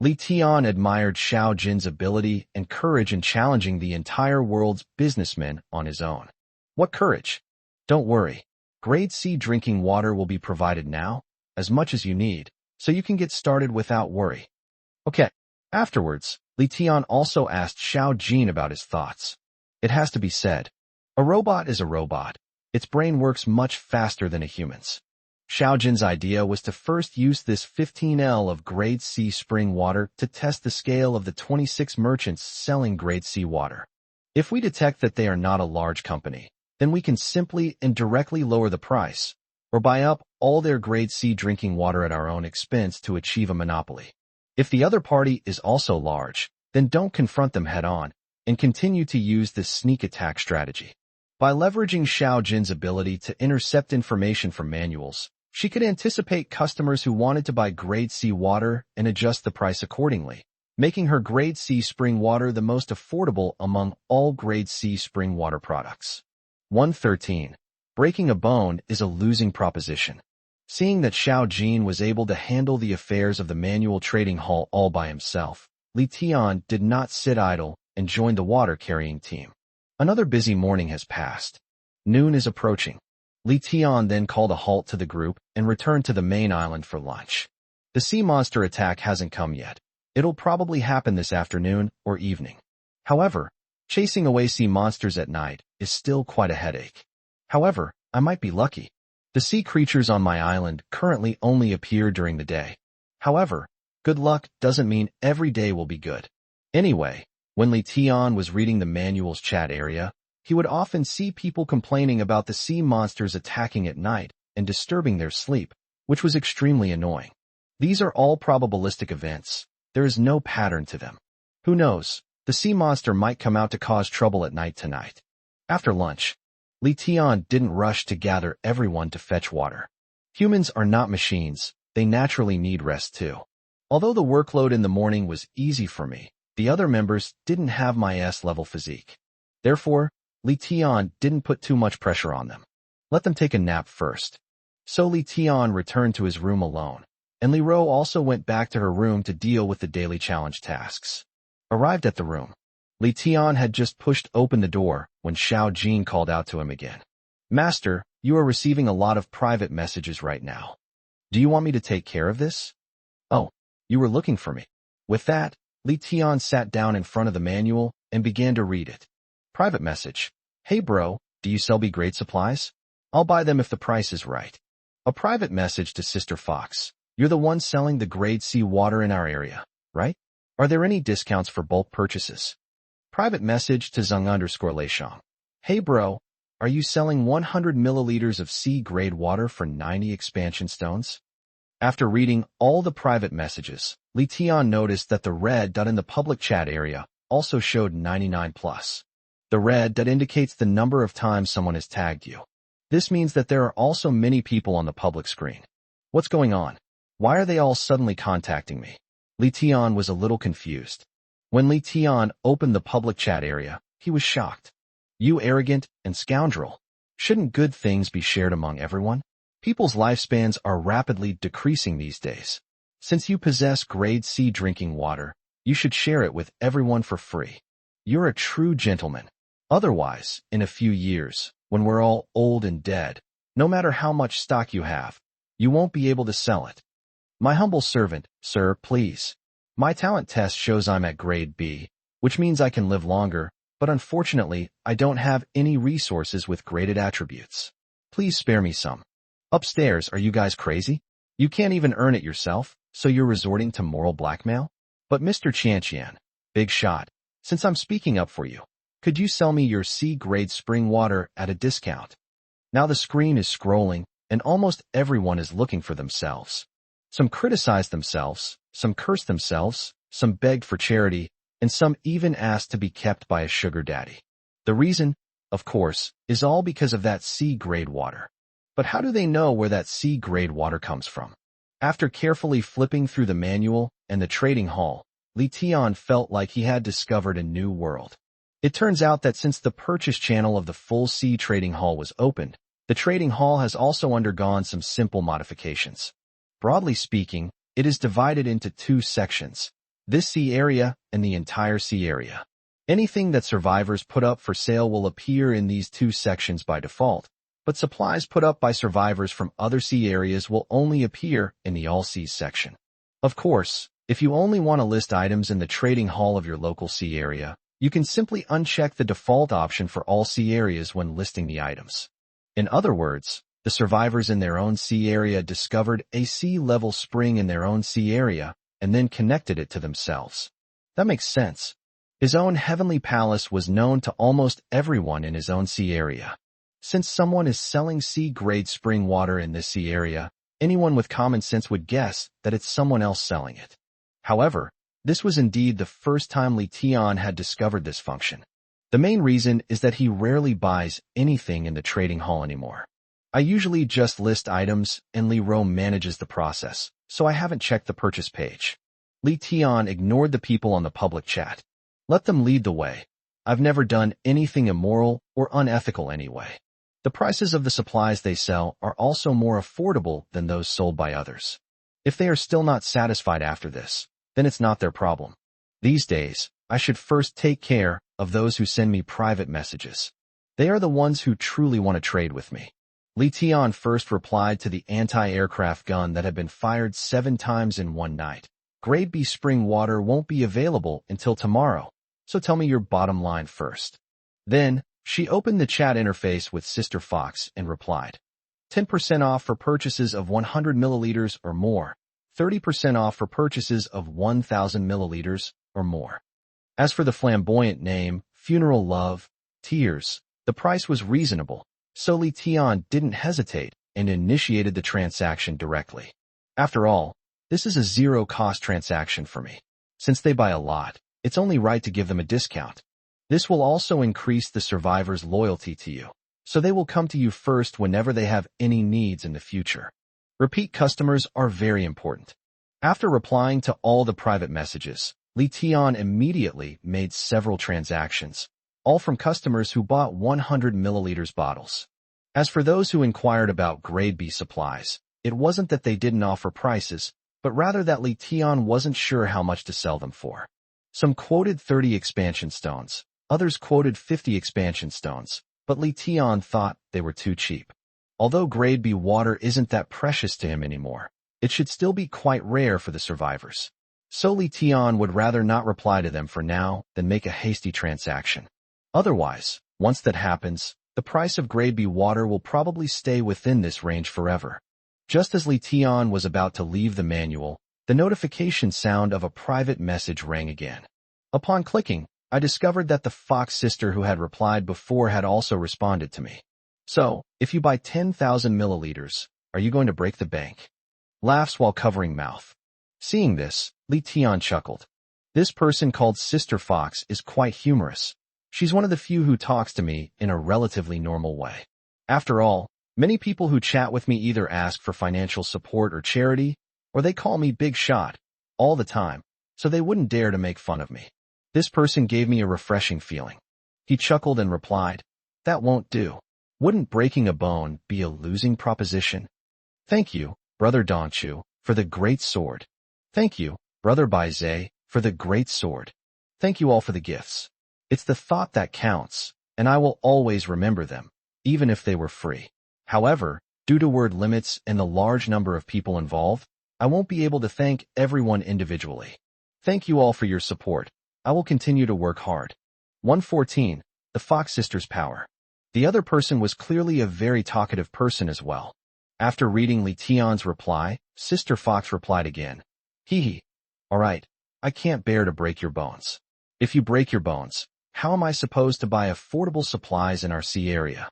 Li Tian admired Xiaojin's ability and courage in challenging the entire world's businessmen on his own. What courage? Don't worry. Grade C drinking water will be provided now, as much as you need, so you can get started without worry. Okay. Afterwards, Li Tian also asked Xiaojin about his thoughts. It has to be said, a robot is a robot. Its brain works much faster than a human's. Xiaojin's idea was to first use this 15L of grade C spring water to test the scale of the 26 merchants selling grade C water. If we detect that they are not a large company, then we can simply and directly lower the price, or buy up all their grade C drinking water at our own expense to achieve a monopoly. If the other party is also large, then don't confront them head-on, and continue to use this sneak attack strategy. By leveraging Xiaojin's ability to intercept information from manuals, she could anticipate customers who wanted to buy grade C water and adjust the price accordingly, making her grade C spring water the most affordable among all grade C spring water products. 113. Breaking a bone is a losing proposition. Seeing that Xiaojin was able to handle the affairs of the manual trading hall all by himself, Li Tian did not sit idle and joined the water-carrying team. Another busy morning has passed. Noon is approaching. Li Tian then called a halt to the group and returned to the main island for lunch. The sea monster attack hasn't come yet. It'll probably happen this afternoon or evening. However, chasing away sea monsters at night is still quite a headache. However, I might be lucky. The sea creatures on my island currently only appear during the day. However, good luck doesn't mean every day will be good. Anyway, when Li Tian was reading the manual's chat area, he would often see people complaining about the sea monsters attacking at night and disturbing their sleep, which was extremely annoying. These are all probabilistic events. There is no pattern to them. Who knows, the sea monster might come out to cause trouble at night tonight. After lunch, Li Tian didn't rush to gather everyone to fetch water. Humans are not machines, they naturally need rest too. Although the workload in the morning was easy for me, the other members didn't have my S-level physique. Therefore, Li Tian didn't put too much pressure on them. Let them take a nap first. So Li Tian returned to his room alone, and Li Ro also went back to her room to deal with the daily challenge tasks. Arrived at the room, Li Tian had just pushed open the door when Xiaojin called out to him again. Master, you are receiving a lot of private messages right now. Do you want me to take care of this? Oh, you were looking for me. With that, Li Tian sat down in front of the manual and began to read it. Private message. Hey bro, do you sell B-grade supplies? I'll buy them if the price is right. A private message to Sister Fox. You're the one selling the grade C water in our area, right? Are there any discounts for bulk purchases? Private message to Zeng_Leishong. Hey bro, are you selling 100 milliliters of C-grade water for 90 expansion stones? After reading all the private messages, Li Tian noticed that the red dot in the public chat area also showed 99 plus. The red dot indicates the number of times someone has tagged you. This means that there are also many people on the public screen. What's going on? Why are they all suddenly contacting me? Li Tian was a little confused. When Li Tian opened the public chat area, he was shocked. You arrogant and scoundrel. Shouldn't good things be shared among everyone? People's lifespans are rapidly decreasing these days. Since you possess grade C drinking water, you should share it with everyone for free. You're a true gentleman. Otherwise, in a few years, when we're all old and dead, no matter how much stock you have, you won't be able to sell it. My humble servant, sir, please. My talent test shows I'm at grade B, which means I can live longer, but unfortunately, I don't have any resources with graded attributes. Please spare me some. Upstairs, are you guys crazy? You can't even earn it yourself, so you're resorting to moral blackmail? But Mr. Qianqian, big shot, since I'm speaking up for you, could you sell me your C-grade spring water at a discount? Now the screen is scrolling, and almost everyone is looking for themselves. Some criticize themselves, some curse themselves, some begged for charity, and some even asked to be kept by a sugar daddy. The reason, of course, is all because of that C-grade water. But how do they know where that C-grade water comes from? After carefully flipping through the manual and the trading hall, Li Tian felt like he had discovered a new world. It turns out that since the purchase channel of the full C trading hall was opened, the trading hall has also undergone some simple modifications. Broadly speaking, it is divided into two sections, this C area and the entire C area. Anything that survivors put up for sale will appear in these two sections by default, but supplies put up by survivors from other C areas will only appear in the All C section. Of course, if you only want to list items in the trading hall of your local C area, you can simply uncheck the default option for all C areas when listing the items. In other words, The survivors in their own sea area discovered a sea-level spring in their own sea area and then connected it to themselves. That makes sense. His own heavenly palace was known to almost everyone in his own sea area. Since someone is selling sea-grade spring water in this sea area, anyone with common sense would guess that it's someone else selling it. However, this was indeed the first time Li Tian had discovered this function. The main reason is that he rarely buys anything in the trading hall anymore. I usually just list items and Li Ro manages the process, so I haven't checked the purchase page. Li Tian ignored the people on the public chat. Let them lead the way. I've never done anything immoral or unethical anyway. The prices of the supplies they sell are also more affordable than those sold by others. If they are still not satisfied after this, then it's not their problem. These days, I should first take care of those who send me private messages. They are the ones who truly want to trade with me. Li Tian first replied to the anti-aircraft gun that had been fired 7 times in one night. Grade B spring water won't be available until tomorrow, so tell me your bottom line first. Then, she opened the chat interface with Sister Fox and replied, 10% off for purchases of 100 milliliters or more, 30% off for purchases of 1,000 milliliters or more. As for the flamboyant name, Funeral Love, Tears, the price was reasonable, so Li Tian didn't hesitate and initiated the transaction directly. After all, this is a zero-cost transaction for me. Since they buy a lot, it's only right to give them a discount. This will also increase the survivors' loyalty to you, so they will come to you first whenever they have any needs in the future. Repeat customers are very important. After replying to all the private messages, Li Tian immediately made several transactions, all from customers who bought 100 milliliters bottles. As for those who inquired about grade B supplies, it wasn't that they didn't offer prices, but rather that Li Tian wasn't sure how much to sell them for. Some quoted 30 expansion stones, others quoted 50 expansion stones, but Li Tian thought they were too cheap. Although grade B water isn't that precious to him anymore, it should still be quite rare for the survivors. So Li Tian would rather not reply to them for now than make a hasty transaction. Otherwise, once that happens, the price of grade B water will probably stay within this range forever. Just as Li Tian was about to leave the manual, the notification sound of a private message rang again. Upon clicking, I discovered that the Fox sister who had replied before had also responded to me. So, if you buy 10,000 milliliters, are you going to break the bank? Laughs while covering mouth. Seeing this, Li Tian chuckled. This person called Sister Fox is quite humorous. She's one of the few who talks to me in a relatively normal way. After all, many people who chat with me either ask for financial support or charity, or they call me Big Shot, all the time, so they wouldn't dare to make fun of me. This person gave me a refreshing feeling. He chuckled and replied, that won't do. Wouldn't breaking a bone be a losing proposition? Thank you, Brother Donchu, for the great sword. Thank you, Brother Baize, for the great sword. Thank you all for the gifts. It's the thought that counts, and I will always remember them, even if they were free. However, due to word limits and the large number of people involved, I won't be able to thank everyone individually. Thank you all for your support. I will continue to work hard. 114. The Fox Sisters' Power. The other person was clearly a very talkative person as well. After reading Li Tian's reply, Sister Fox replied again. Hee hee. Alright, I can't bear to break your bones. If you break your bones, how am I supposed to buy affordable supplies in our sea area?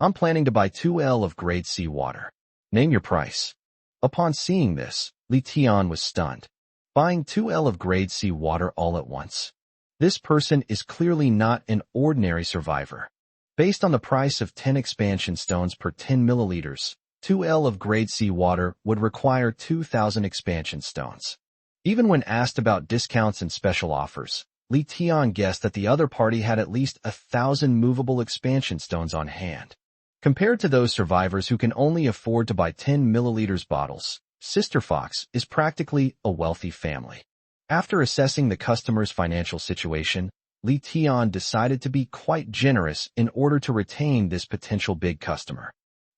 I'm planning to buy 2L of grade C water. Name your price. Upon seeing this, Li Tian was stunned. Buying 2L of grade C water all at once. This person is clearly not an ordinary survivor. Based on the price of 10 expansion stones per 10 milliliters, 2L of grade C water would require 2,000 expansion stones. Even when asked about discounts and special offers, Li Tian guessed that the other party had at least 1,000 movable expansion stones on hand. Compared to those survivors who can only afford to buy 10 milliliters bottles, Sister Fox is practically a wealthy family. After assessing the customer's financial situation, Li Tian decided to be quite generous in order to retain this potential big customer.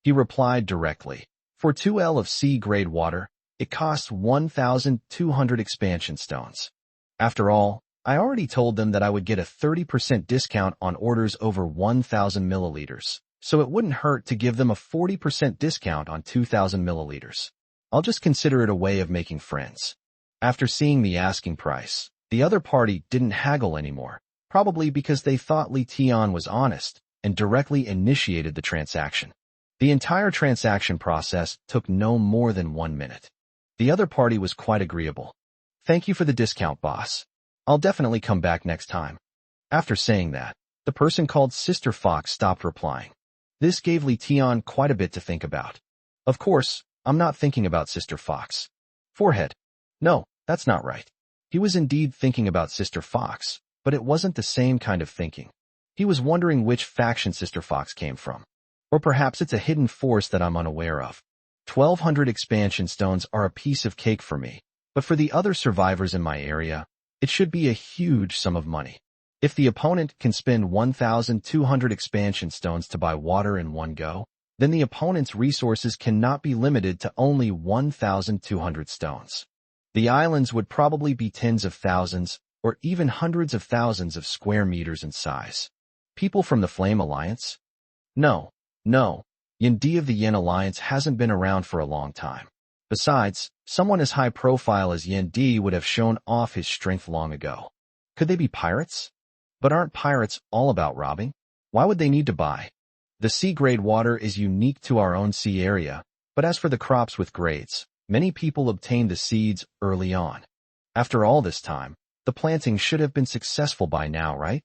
He replied directly, for 2L of C-grade water, it costs 1,200 expansion stones. After all, I already told them that I would get a 30% discount on orders over 1,000 milliliters, so it wouldn't hurt to give them a 40% discount on 2,000 milliliters. I'll just consider it a way of making friends. After seeing the asking price, the other party didn't haggle anymore, probably because they thought Li Tian was honest and directly initiated the transaction. The entire transaction process took no more than 1 minute. The other party was quite agreeable. Thank you for the discount, boss. I'll definitely come back next time. After saying that, the person called Sister Fox stopped replying. This gave Li Tian quite a bit to think about. Of course, I'm not thinking about Sister Fox. Forehead. No, that's not right. He was indeed thinking about Sister Fox, but it wasn't the same kind of thinking. He was wondering which faction Sister Fox came from. Or perhaps it's a hidden force that I'm unaware of. 1,200 expansion stones are a piece of cake for me, but for the other survivors in my area, it should be a huge sum of money. If the opponent can spend 1,200 expansion stones to buy water in one go, then the opponent's resources cannot be limited to only 1,200 stones. The islands would probably be tens of thousands or even hundreds of thousands of square meters in size. People from the Flame Alliance? No. Yendi of the Yin Alliance hasn't been around for a long time. Besides, someone as high profile as Yendi would have shown off his strength long ago. Could they be pirates? But aren't pirates all about robbing? Why would they need to buy? The sea-grade water is unique to our own sea area, but as for the crops with grades, many people obtained the seeds early on. After all this time, the planting should have been successful by now, right?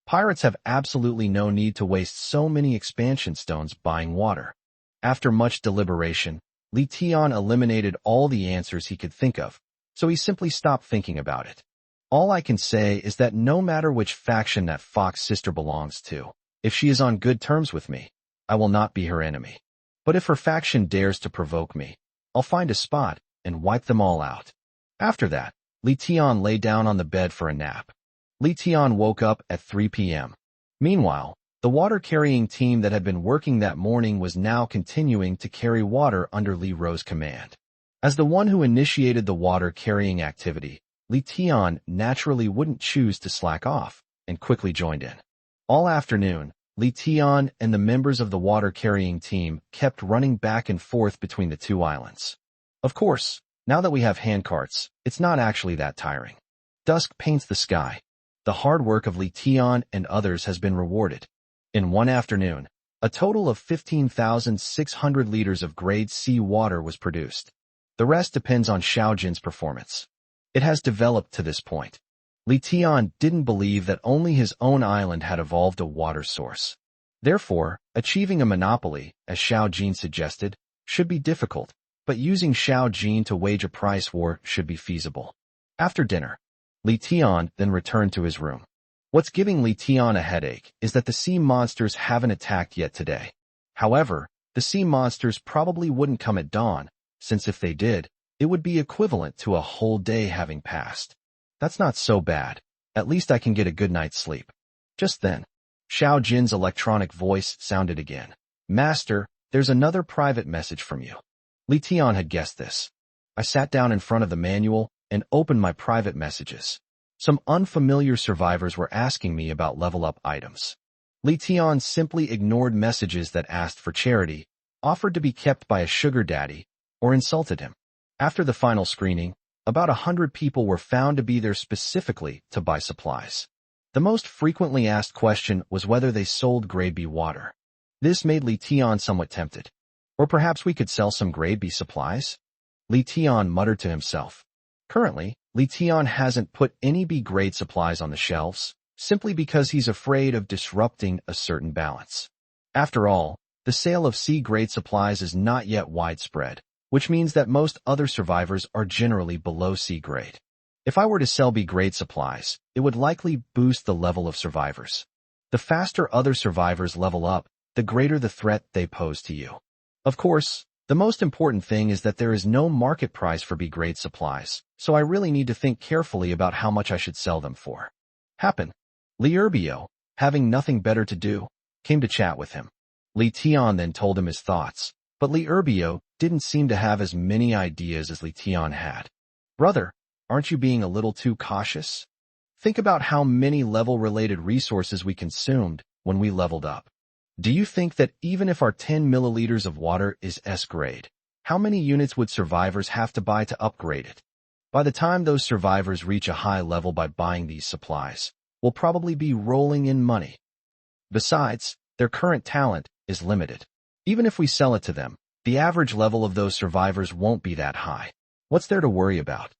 Pirates have absolutely no need to waste so many expansion stones buying water. After much deliberation, Li Tian eliminated all the answers he could think of, so he simply stopped thinking about it. All I can say is that no matter which faction that Fox sister belongs to, if she is on good terms with me, I will not be her enemy. But if her faction dares to provoke me, I'll find a spot and wipe them all out. After that, Li Tian lay down on the bed for a nap. Li Tian woke up at 3 p.m. Meanwhile, the water-carrying team that had been working that morning was now continuing to carry water under Li Ro's command. As the one who initiated the water-carrying activity, Li Tian naturally wouldn't choose to slack off and quickly joined in. All afternoon, Li Tian and the members of the water-carrying team kept running back and forth between the two islands. Of course, now that we have handcarts, it's not actually that tiring. Dusk paints the sky. The hard work of Li Tian and others has been rewarded. In one afternoon, a total of 15,600 liters of grade C water was produced. The rest depends on Xiao Jin's performance. It has developed to this point. Li Tian didn't believe that only his own island had evolved a water source. Therefore, achieving a monopoly, as Xiao Jin suggested, should be difficult, but using Xiao Jin to wage a price war should be feasible. After dinner, Li Tian then returned to his room. What's giving Li Tian a headache is that the sea monsters haven't attacked yet today. However, the sea monsters probably wouldn't come at dawn, since if they did, it would be equivalent to a whole day having passed. That's not so bad. At least I can get a good night's sleep. Just then, Xiao Jin's electronic voice sounded again. Master, there's another private message from you. Li Tian had guessed this. I sat down in front of the manual and opened my private messages. Some unfamiliar survivors were asking me about level-up items. Li Tian simply ignored messages that asked for charity, offered to be kept by a sugar daddy, or insulted him. After the final screening, about 100 people were found to be there specifically to buy supplies. The most frequently asked question was whether they sold grade B water. This made Li Tian somewhat tempted. Or perhaps we could sell some grade B supplies? Li Tian muttered to himself. Currently, Li Tian hasn't put any B-grade supplies on the shelves, simply because he's afraid of disrupting a certain balance. After all, the sale of C-grade supplies is not yet widespread, which means that most other survivors are generally below C-grade. If I were to sell B-grade supplies, it would likely boost the level of survivors. The faster other survivors level up, the greater the threat they pose to you. Of course, the most important thing is that there is no market price for B-grade supplies, so I really need to think carefully about how much I should sell them for. Li Urbio, having nothing better to do, came to chat with him. Li Tian then told him his thoughts, but Li Urbio didn't seem to have as many ideas as Li Tian had. Brother, aren't you being a little too cautious? Think about how many level-related resources we consumed when we leveled up. Do you think that even if our 10 milliliters of water is S grade, how many units would survivors have to buy to upgrade it? By the time those survivors reach a high level by buying these supplies, we'll probably be rolling in money. Besides, their current talent is limited. Even if we sell it to them, the average level of those survivors won't be that high. What's there to worry about?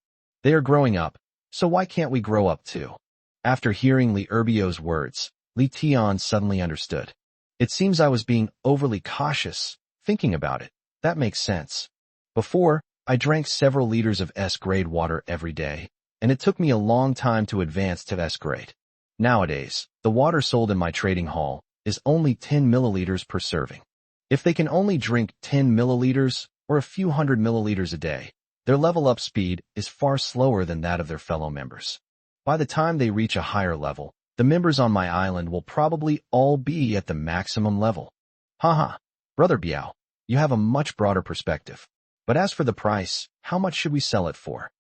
They are growing up, so why can't we grow up too? After hearing Li Erbio's words, Li Tian suddenly understood. It seems I was being overly cautious, thinking about it. That makes sense. Before, I drank several liters of S-grade water every day, and it took me a long time to advance to S-grade. Nowadays, the water sold in my trading hall is only 10 milliliters per serving. If they can only drink 10 milliliters or a few hundred milliliters a day, their level-up speed is far slower than that of their fellow members. By the time they reach a higher level, the members on my island will probably all be at the maximum level. Haha, Brother Biao, you have a much broader perspective. But as for the price, how much should we sell it for?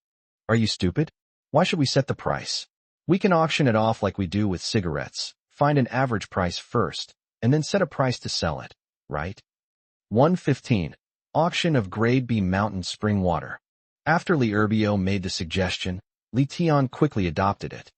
Are you stupid? Why should we set the price? We can auction it off like we do with cigarettes, find an average price first, and then set a price to sell it, right? 115. Auction of Grade B Mountain Spring Water. After Li Erbio made the suggestion, Li Tian quickly adopted it.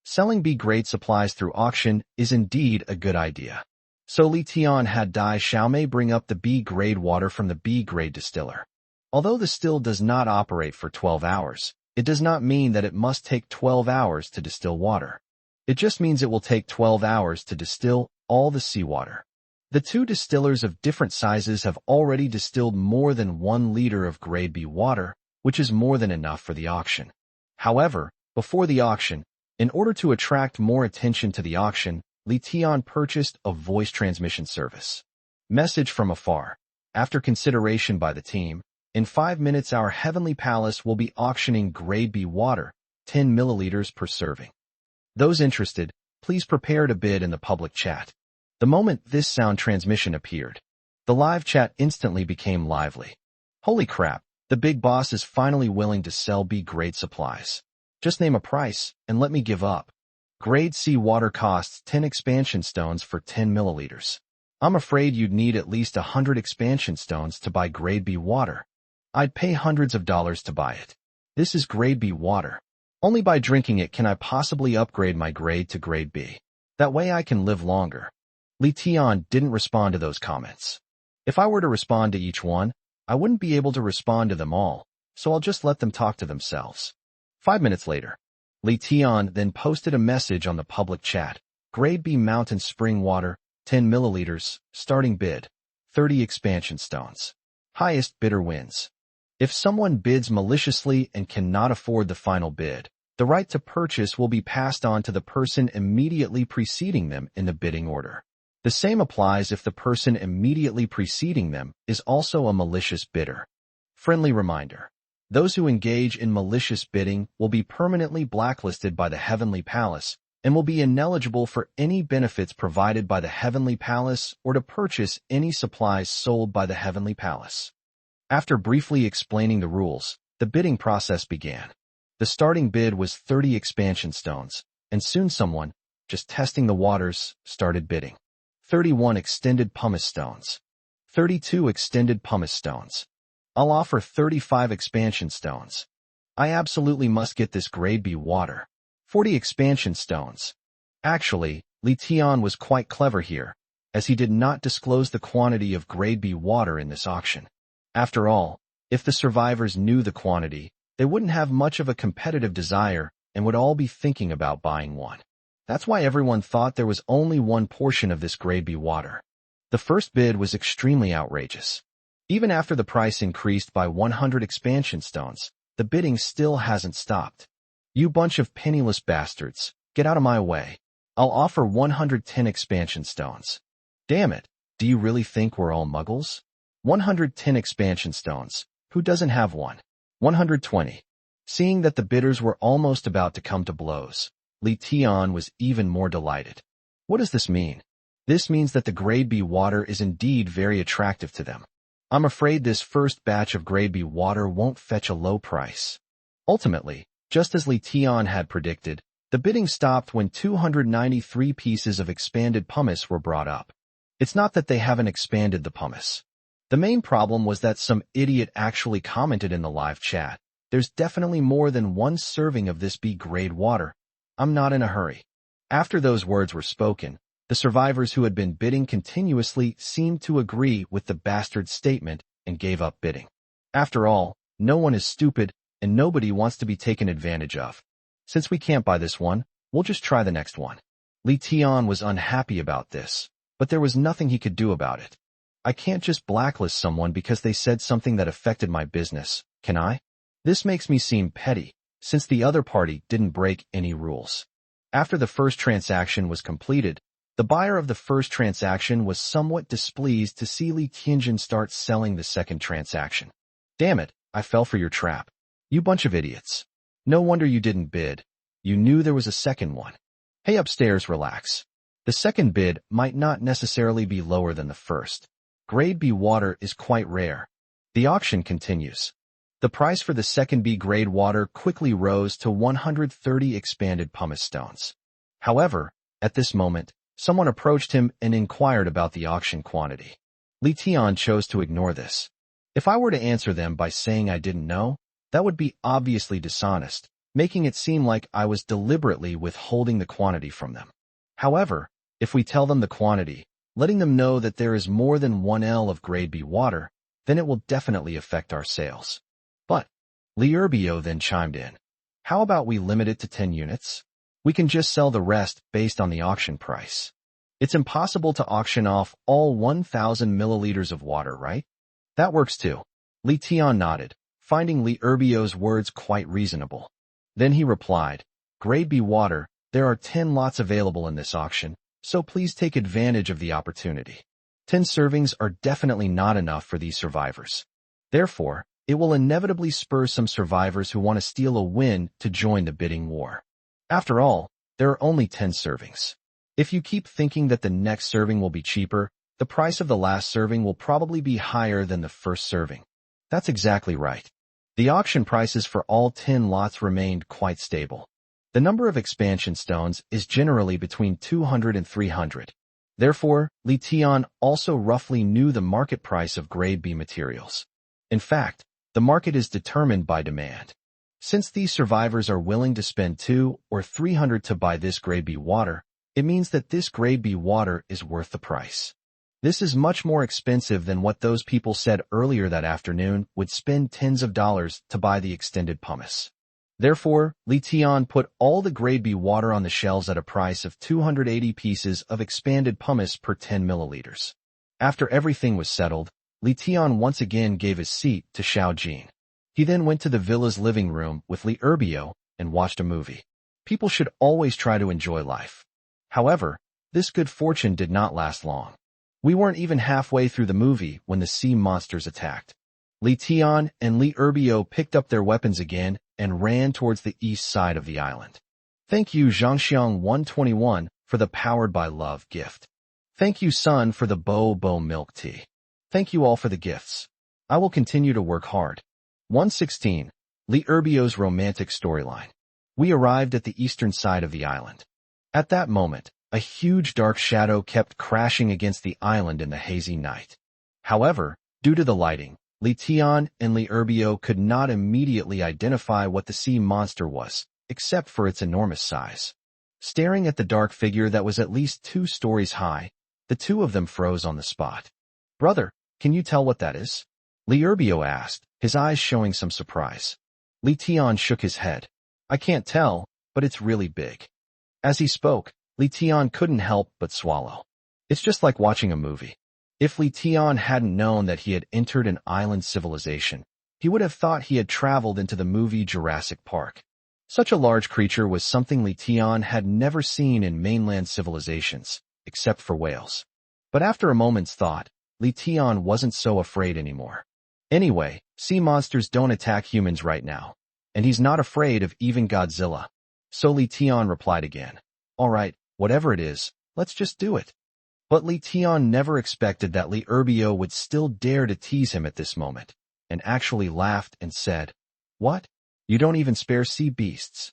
Selling B-grade supplies through auction is indeed a good idea. So Li Tian had Dai Xiaomei bring up the B-grade water from the B-grade distiller. Although the still does not operate for 12 hours, it does not mean that it must take 12 hours to distill water. It just means it will take 12 hours to distill all the seawater. The two distillers of different sizes have already distilled more than 1 liter of grade B water, which is more than enough for the auction. However, before the auction, in order to attract more attention to the auction, Li Tian purchased a voice transmission service. Message from afar. After consideration by the team, in 5 minutes our Heavenly Palace will be auctioning grade B water, 10 milliliters per serving. Those interested, please prepare to bid in the public chat. The moment this sound transmission appeared, the live chat instantly became lively. Holy crap, the big boss is finally willing to sell B-grade supplies. Just name a price, and let me give up. Grade C water costs 10 expansion stones for 10 milliliters. I'm afraid you'd need at least 100 expansion stones to buy grade B water. I'd pay hundreds of dollars to buy it. This is grade B water. Only by drinking it can I possibly upgrade my grade to grade B. That way I can live longer. Li Tian didn't respond to those comments. If I were to respond to each one, I wouldn't be able to respond to them all, so I'll just let them talk to themselves. 5 minutes later, Li Tian then posted a message on the public chat. Grade B mountain spring water, 10 milliliters, starting bid, 30 expansion stones. Highest bidder wins. If someone bids maliciously and cannot afford the final bid, the right to purchase will be passed on to the person immediately preceding them in the bidding order. The same applies if the person immediately preceding them is also a malicious bidder. Friendly reminder. Those who engage in malicious bidding will be permanently blacklisted by the Heavenly Palace and will be ineligible for any benefits provided by the Heavenly Palace or to purchase any supplies sold by the Heavenly Palace. After briefly explaining the rules, the bidding process began. The starting bid was 30 expansion stones, and soon someone, just testing the waters, started bidding. 31 extended pumice stones. 32 extended pumice stones. I'll offer 35 expansion stones. I absolutely must get this grade B water. 40 expansion stones. Actually, Li Tian was quite clever here, as he did not disclose the quantity of grade B water in this auction. After all, if the survivors knew the quantity, they wouldn't have much of a competitive desire and would all be thinking about buying one. That's why everyone thought there was only one portion of this grade B water. The first bid was extremely outrageous. Even after the price increased by 100 expansion stones, the bidding still hasn't stopped. You bunch of penniless bastards, get out of my way. I'll offer 110 expansion stones. Damn it, do you really think we're all muggles? 110 expansion stones. Who doesn't have one? 120. Seeing that the bidders were almost about to come to blows, Li Tian was even more delighted. What does this mean? This means that the grade B water is indeed very attractive to them. I'm afraid this first batch of grade B water won't fetch a low price. Ultimately, just as Li Tian had predicted, the bidding stopped when 293 pieces of expanded pumice were brought up. It's not that they haven't expanded the pumice. The main problem was that some idiot actually commented in the live chat, "There's definitely more than one serving of this B-grade water. I'm not in a hurry." After those words were spoken, the survivors who had been bidding continuously seemed to agree with the bastard's statement and gave up bidding. After all, no one is stupid, and nobody wants to be taken advantage of. Since we can't buy this one, we'll just try the next one. Li Tian was unhappy about this, but there was nothing he could do about it. I can't just blacklist someone because they said something that affected my business, can I? This makes me seem petty, since the other party didn't break any rules. After the first transaction was completed, the buyer of the first transaction was somewhat displeased to see Li Tianjin start selling the second transaction. Damn it, I fell for your trap. You bunch of idiots. No wonder you didn't bid. You knew there was a second one. Hey upstairs, relax. The second bid might not necessarily be lower than the first. Grade B water is quite rare. The auction continues. The price for the second B grade water quickly rose to 130 expanded pumice stones. However, at this moment, someone approached him and inquired about the auction quantity. Li Tian chose to ignore this. If I were to answer them by saying I didn't know, that would be obviously dishonest, making it seem like I was deliberately withholding the quantity from them. However, if we tell them the quantity, letting them know that there is more than 1 L of grade B water, then it will definitely affect our sales. But, Li Urbio then chimed in. How about we limit it to 10 units? We can just sell the rest based on the auction price. It's impossible to auction off all 1,000 milliliters of water, right? That works too. Li Tian nodded, finding Li Urbio's words quite reasonable. Then he replied, Grade B water, there are 10 lots available in this auction, so please take advantage of the opportunity. 10 servings are definitely not enough for these survivors. Therefore, it will inevitably spur some survivors who want to steal a win to join the bidding war. After all, there are only 10 servings. If you keep thinking that the next serving will be cheaper, the price of the last serving will probably be higher than the first serving. That's exactly right. The auction prices for all 10 lots remained quite stable. The number of expansion stones is generally between 200 and 300. Therefore, Li Tian also roughly knew the market price of grade B materials. In fact, the market is determined by demand. Since these survivors are willing to spend 200 or 300 to buy this grade B water, it means that this grade B water is worth the price. This is much more expensive than what those people said earlier that afternoon would spend tens of dollars to buy the extended pumice. Therefore, Li Tian put all the grade B water on the shelves at a price of 280 pieces of expanded pumice per 10 milliliters. After everything was settled, Li Tian once again gave his seat to Xiao Jin. He then went to the villa's living room with Li Urbio and watched a movie. People should always try to enjoy life. However, this good fortune did not last long. We weren't even halfway through the movie when the sea monsters attacked. Li Tian and Li Urbio picked up their weapons again and ran towards the east side of the island. Thank you Zhangxiang 121 for the Powered by Love gift. Thank you Sun for the Bo milk tea. Thank you all for the gifts. I will continue to work hard. 116. Li Urbio's romantic storyline. We arrived at the eastern side of the island. At that moment, a huge dark shadow kept crashing against the island in the hazy night. However, due to the lighting, Li Tian and Li Urbio could not immediately identify what the sea monster was, except for its enormous size. Staring at the dark figure that was at least 2 stories high, the two of them froze on the spot. Brother, can you tell what that is? Li Urbio asked, his eyes showing some surprise. Li Tian shook his head. I can't tell, but it's really big. As he spoke, Li Tian couldn't help but swallow. It's just like watching a movie. If Li Tian hadn't known that he had entered an island civilization, he would have thought he had traveled into the movie Jurassic Park. Such a large creature was something Li Tian had never seen in mainland civilizations, except for whales. But after a moment's thought, Li Tian wasn't so afraid anymore. Anyway, sea monsters don't attack humans right now, and he's not afraid of even Godzilla. So Li Tian replied again. All right, whatever it is, let's just do it. But Li Tian never expected that Li Urbio would still dare to tease him at this moment, and actually laughed and said, What? You don't even spare sea beasts?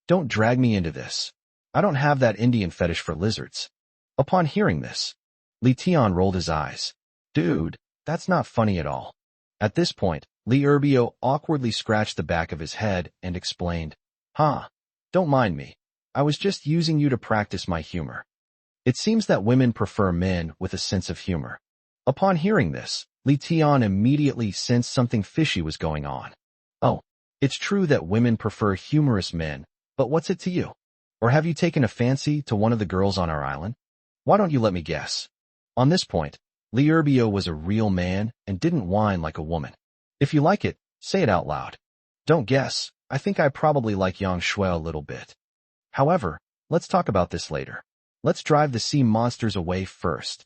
Don't drag me into this. I don't have that Indian fetish for lizards. Upon hearing this, Li Tian rolled his eyes. Dude, that's not funny at all. At this point, Li Urbio awkwardly scratched the back of his head and explained, Huh, don't mind me. I was just using you to practice my humor. It seems that women prefer men with a sense of humor. Upon hearing this, Li Tian immediately sensed something fishy was going on. Oh, it's true that women prefer humorous men, but what's it to you? Or have you taken a fancy to one of the girls on our island? Why don't you let me guess? On this point, Li Urbio was a real man and didn't whine like a woman. If you like it, say it out loud. Don't guess, I think I probably like Yang Shui a little bit. However, let's talk about this later. Let's drive the sea monsters away first.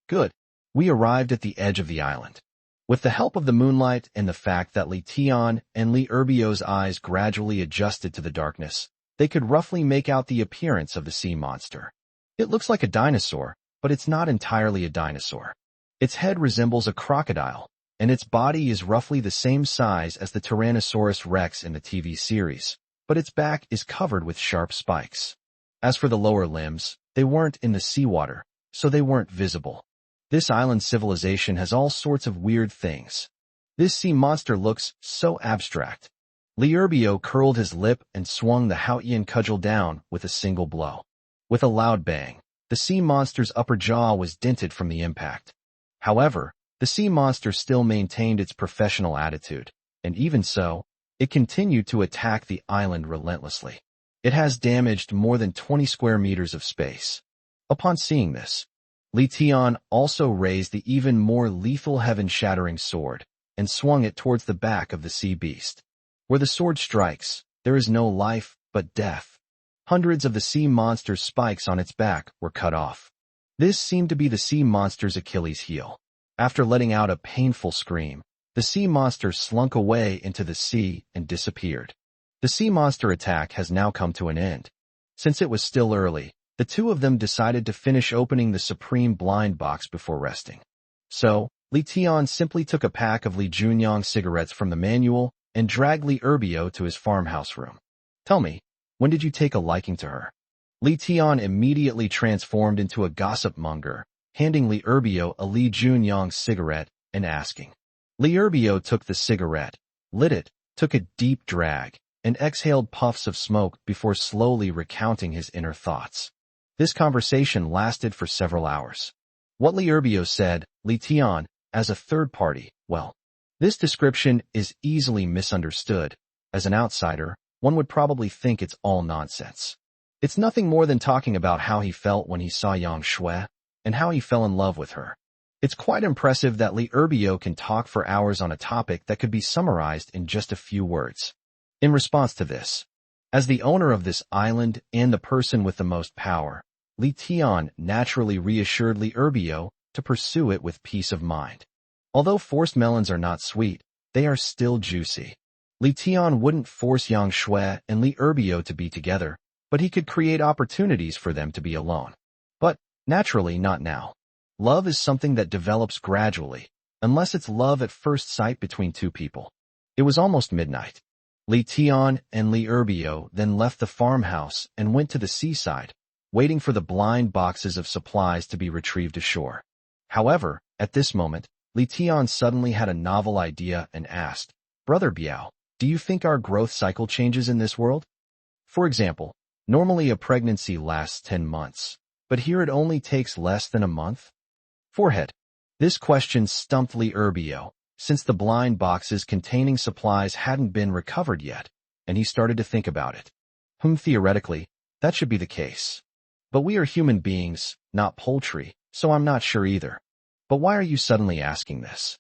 Good. We arrived at the edge of the island. With the help of the moonlight and the fact that Li Tian and Li Urbio's eyes gradually adjusted to the darkness, they could roughly make out the appearance of the sea monster. It looks like a dinosaur, but it's not entirely a dinosaur. Its head resembles a crocodile, and its body is roughly the same size as the Tyrannosaurus Rex in the TV series, but its back is covered with sharp spikes. As for the lower limbs, they weren't in the seawater, so they weren't visible. This island civilization has all sorts of weird things. This sea monster looks so abstract. Li Urbio curled his lip and swung the Haotian cudgel down with a single blow. With a loud bang, the sea monster's upper jaw was dented from the impact. However, the sea monster still maintained its professional attitude, and even so, it continued to attack the island relentlessly. It has damaged more than 20 square meters of space. Upon seeing this, Li Tian also raised the even more lethal heaven-shattering sword and swung it towards the back of the sea beast. Where the sword strikes, there is no life but death. Hundreds of the sea monster's spikes on its back were cut off. This seemed to be the sea monster's Achilles heel. After letting out a painful scream, the sea monster slunk away into the sea and disappeared. The sea monster attack has now come to an end. Since it was still early, the two of them decided to finish opening the supreme blind box before resting. So, Li Tian simply took a pack of Li Junyang cigarettes from the manual and dragged Li Urbio to his farmhouse room. Tell me, when did you take a liking to her? Li Tian immediately transformed into a gossip monger, handing Li Urbio a Li Junyang cigarette and asking. Li Urbio took the cigarette, lit it, took a deep drag, and exhaled puffs of smoke before slowly recounting his inner thoughts. This conversation lasted for several hours. What Li Urbio said, Li Tian, as a third party, well, this description is easily misunderstood. As an outsider, one would probably think it's all nonsense. It's nothing more than talking about how he felt when he saw Yang Shui, and how he fell in love with her. It's quite impressive that Li Urbio can talk for hours on a topic that could be summarized in just a few words. In response to this, as the owner of this island and the person with the most power, Li Tian naturally reassured Li Urbio to pursue it with peace of mind. Although forced melons are not sweet, they are still juicy. Li Tian wouldn't force Yang Shui and Li Urbio to be together, but he could create opportunities for them to be alone. But, naturally not now. Love is something that develops gradually, unless it's love at first sight between two people. It was almost midnight. Li Tian and Li Urbio then left the farmhouse and went to the seaside, waiting for the blind boxes of supplies to be retrieved ashore. However, at this moment, Li Tian suddenly had a novel idea and asked, Brother Biao, do you think our growth cycle changes in this world? For example, normally a pregnancy lasts 10 months, but here it only takes less than a month? Forehead. This question stumped Li Urbio, since the blind boxes containing supplies hadn't been recovered yet, and he started to think about it. Theoretically, that should be the case. But we are human beings, not poultry, so I'm not sure either. But why are you suddenly asking this?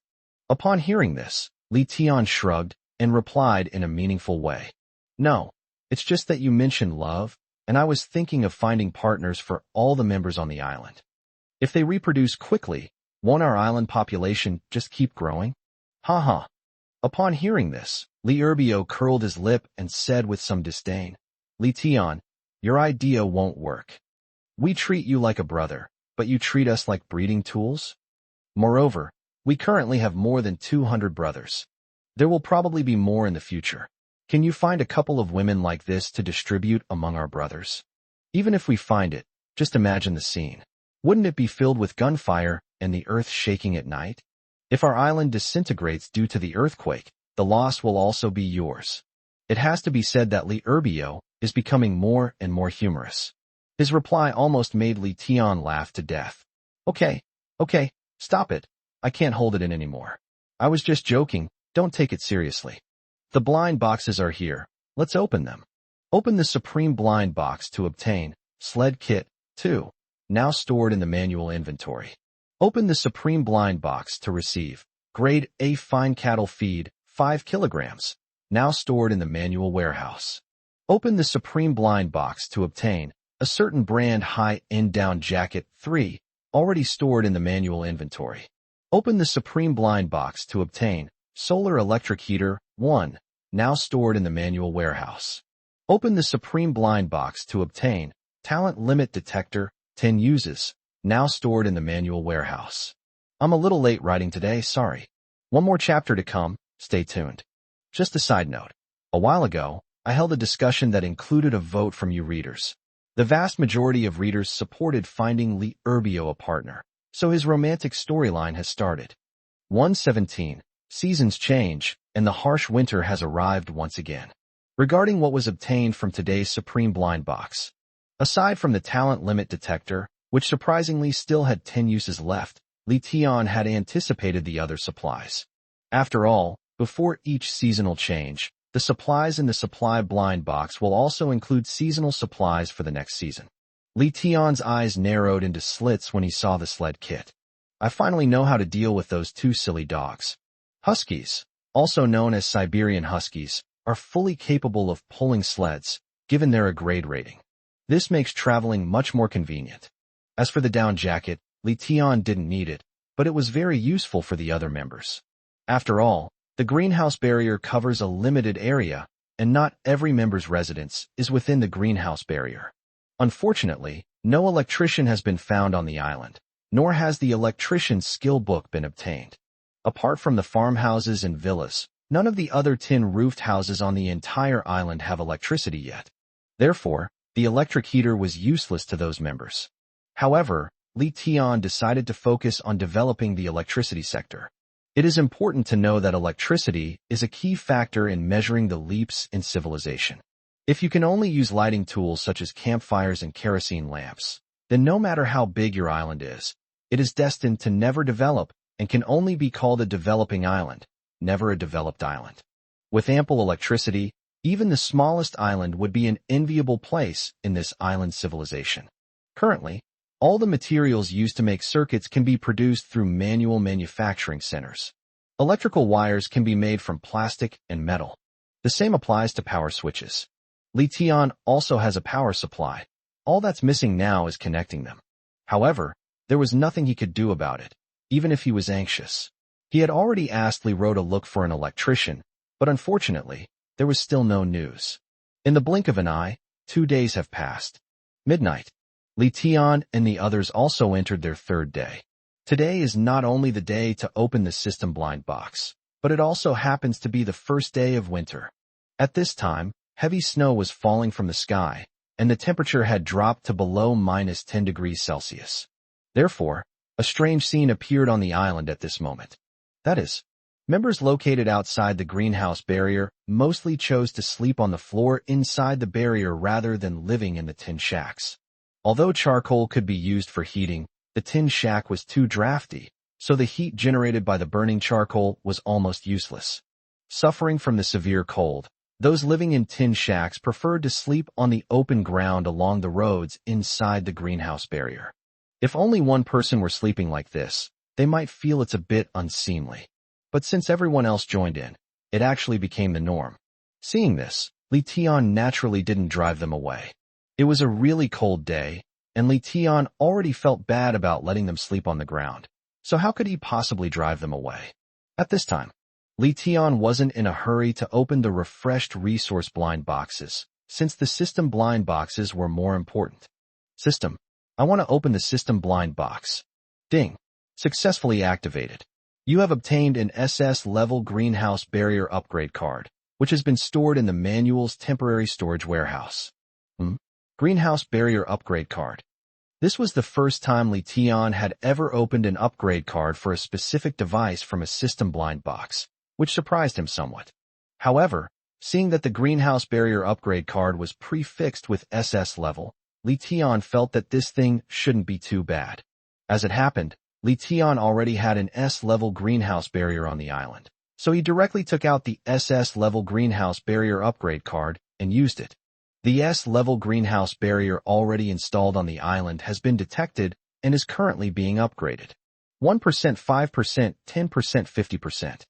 Upon hearing this, Li Tian shrugged and replied in a meaningful way. No, it's just that you mentioned love, and I was thinking of finding partners for all the members on the island. If they reproduce quickly, won't our island population just keep growing? Ha ha. Upon hearing this, Li Urbio curled his lip and said with some disdain, Li Tian, your idea won't work. We treat you like a brother, but you treat us like breeding tools? Moreover, we currently have more than 200 brothers. There will probably be more in the future. Can you find a couple of women like this to distribute among our brothers? Even if we find it, just imagine the scene. Wouldn't it be filled with gunfire and the earth shaking at night? If our island disintegrates due to the earthquake, the loss will also be yours. It has to be said that Li Urbio is becoming more and more humorous. His reply almost made Li Tian laugh to death. Okay, stop it. I can't hold it in anymore. I was just joking, don't take it seriously. The blind boxes are here, let's open them. Open the Supreme Blind Box to obtain Sled Kit 2, now stored in the manual inventory. Open the Supreme Blind Box to receive Grade A Fine Cattle Feed 5 kilograms, now stored in the manual warehouse. Open the Supreme Blind Box to obtain a certain brand high-end down jacket 3, already stored in the manual inventory. Open the Supreme Blind Box to obtain Solar Electric Heater 1, now stored in the manual warehouse. Open the Supreme Blind Box to obtain Talent Limit Detector 10 uses, now stored in the manual warehouse. I'm a little late writing today, sorry. One more chapter to come, stay tuned. Just a side note. A while ago, I held a discussion that included a vote from you readers. The vast majority of readers supported finding Li Urbio a partner, so his romantic storyline has started. 117. Seasons change, and the harsh winter has arrived once again. Regarding what was obtained from today's Supreme Blind Box. Aside from the Talent Limit Detector, which surprisingly still had 10 uses left, Li Tian had anticipated the other supplies. After all, before each seasonal change, the supplies in the Supply Blind Box will also include seasonal supplies for the next season. Li Tian's eyes narrowed into slits when he saw the sled kit. I finally know how to deal with those two silly dogs. Huskies, also known as Siberian Huskies, are fully capable of pulling sleds, given their A grade rating. This makes traveling much more convenient. As for the down jacket, Li Tian didn't need it, but it was very useful for the other members. After all, the greenhouse barrier covers a limited area, and not every member's residence is within the greenhouse barrier. Unfortunately, no electrician has been found on the island, nor has the electrician's skill book been obtained. Apart from the farmhouses and villas, none of the other tin-roofed houses on the entire island have electricity yet. Therefore, the electric heater was useless to those members. However, Li Tian decided to focus on developing the electricity sector. It is important to know that electricity is a key factor in measuring the leaps in civilization. If you can only use lighting tools such as campfires and kerosene lamps, then no matter how big your island is, it is destined to never develop and can only be called a developing island, never a developed island. With ample electricity, even the smallest island would be an enviable place in this island civilization. Currently, all the materials used to make circuits can be produced through manual manufacturing centers. Electrical wires can be made from plastic and metal. The same applies to power switches. Li Tian also has a power supply. All that's missing now is connecting them. However, there was nothing he could do about it, even if he was anxious. He had already asked Li Ro to look for an electrician, but unfortunately, there was still no news. In the blink of an eye, 2 days have passed. Midnight. Li Tian and the others also entered their third day. Today is not only the day to open the system blind box, but it also happens to be the first day of winter. At this time, heavy snow was falling from the sky, and the temperature had dropped to below -10 degrees Celsius. Therefore, a strange scene appeared on the island at this moment. That is, members located outside the greenhouse barrier mostly chose to sleep on the floor inside the barrier rather than living in the tin shacks. Although charcoal could be used for heating, the tin shack was too drafty, so the heat generated by the burning charcoal was almost useless. Suffering from the severe cold, those living in tin shacks preferred to sleep on the open ground along the roads inside the greenhouse barrier. If only one person were sleeping like this, they might feel it's a bit unseemly. But since everyone else joined in, it actually became the norm. Seeing this, Li Tian naturally didn't drive them away. It was a really cold day, and Li Tian already felt bad about letting them sleep on the ground, so how could he possibly drive them away? At this time, Li Tian wasn't in a hurry to open the refreshed resource blind boxes, since the system blind boxes were more important. System. I want to open the system blind box. Ding. Successfully activated. You have obtained an SS-level greenhouse barrier upgrade card, which has been stored in the manual's temporary storage warehouse. Greenhouse barrier upgrade card. This was the first time Li Tian had ever opened an upgrade card for a specific device from a system blind box, which surprised him somewhat. However, seeing that the greenhouse barrier upgrade card was prefixed with SS level, Li Tian felt that this thing shouldn't be too bad. As it happened, Li Tian already had an S-level greenhouse barrier on the island, so he directly took out the SS-level greenhouse barrier upgrade card and used it. The S-level greenhouse barrier already installed on the island has been detected and is currently being upgraded. 1%, 5%, 10%, 50%.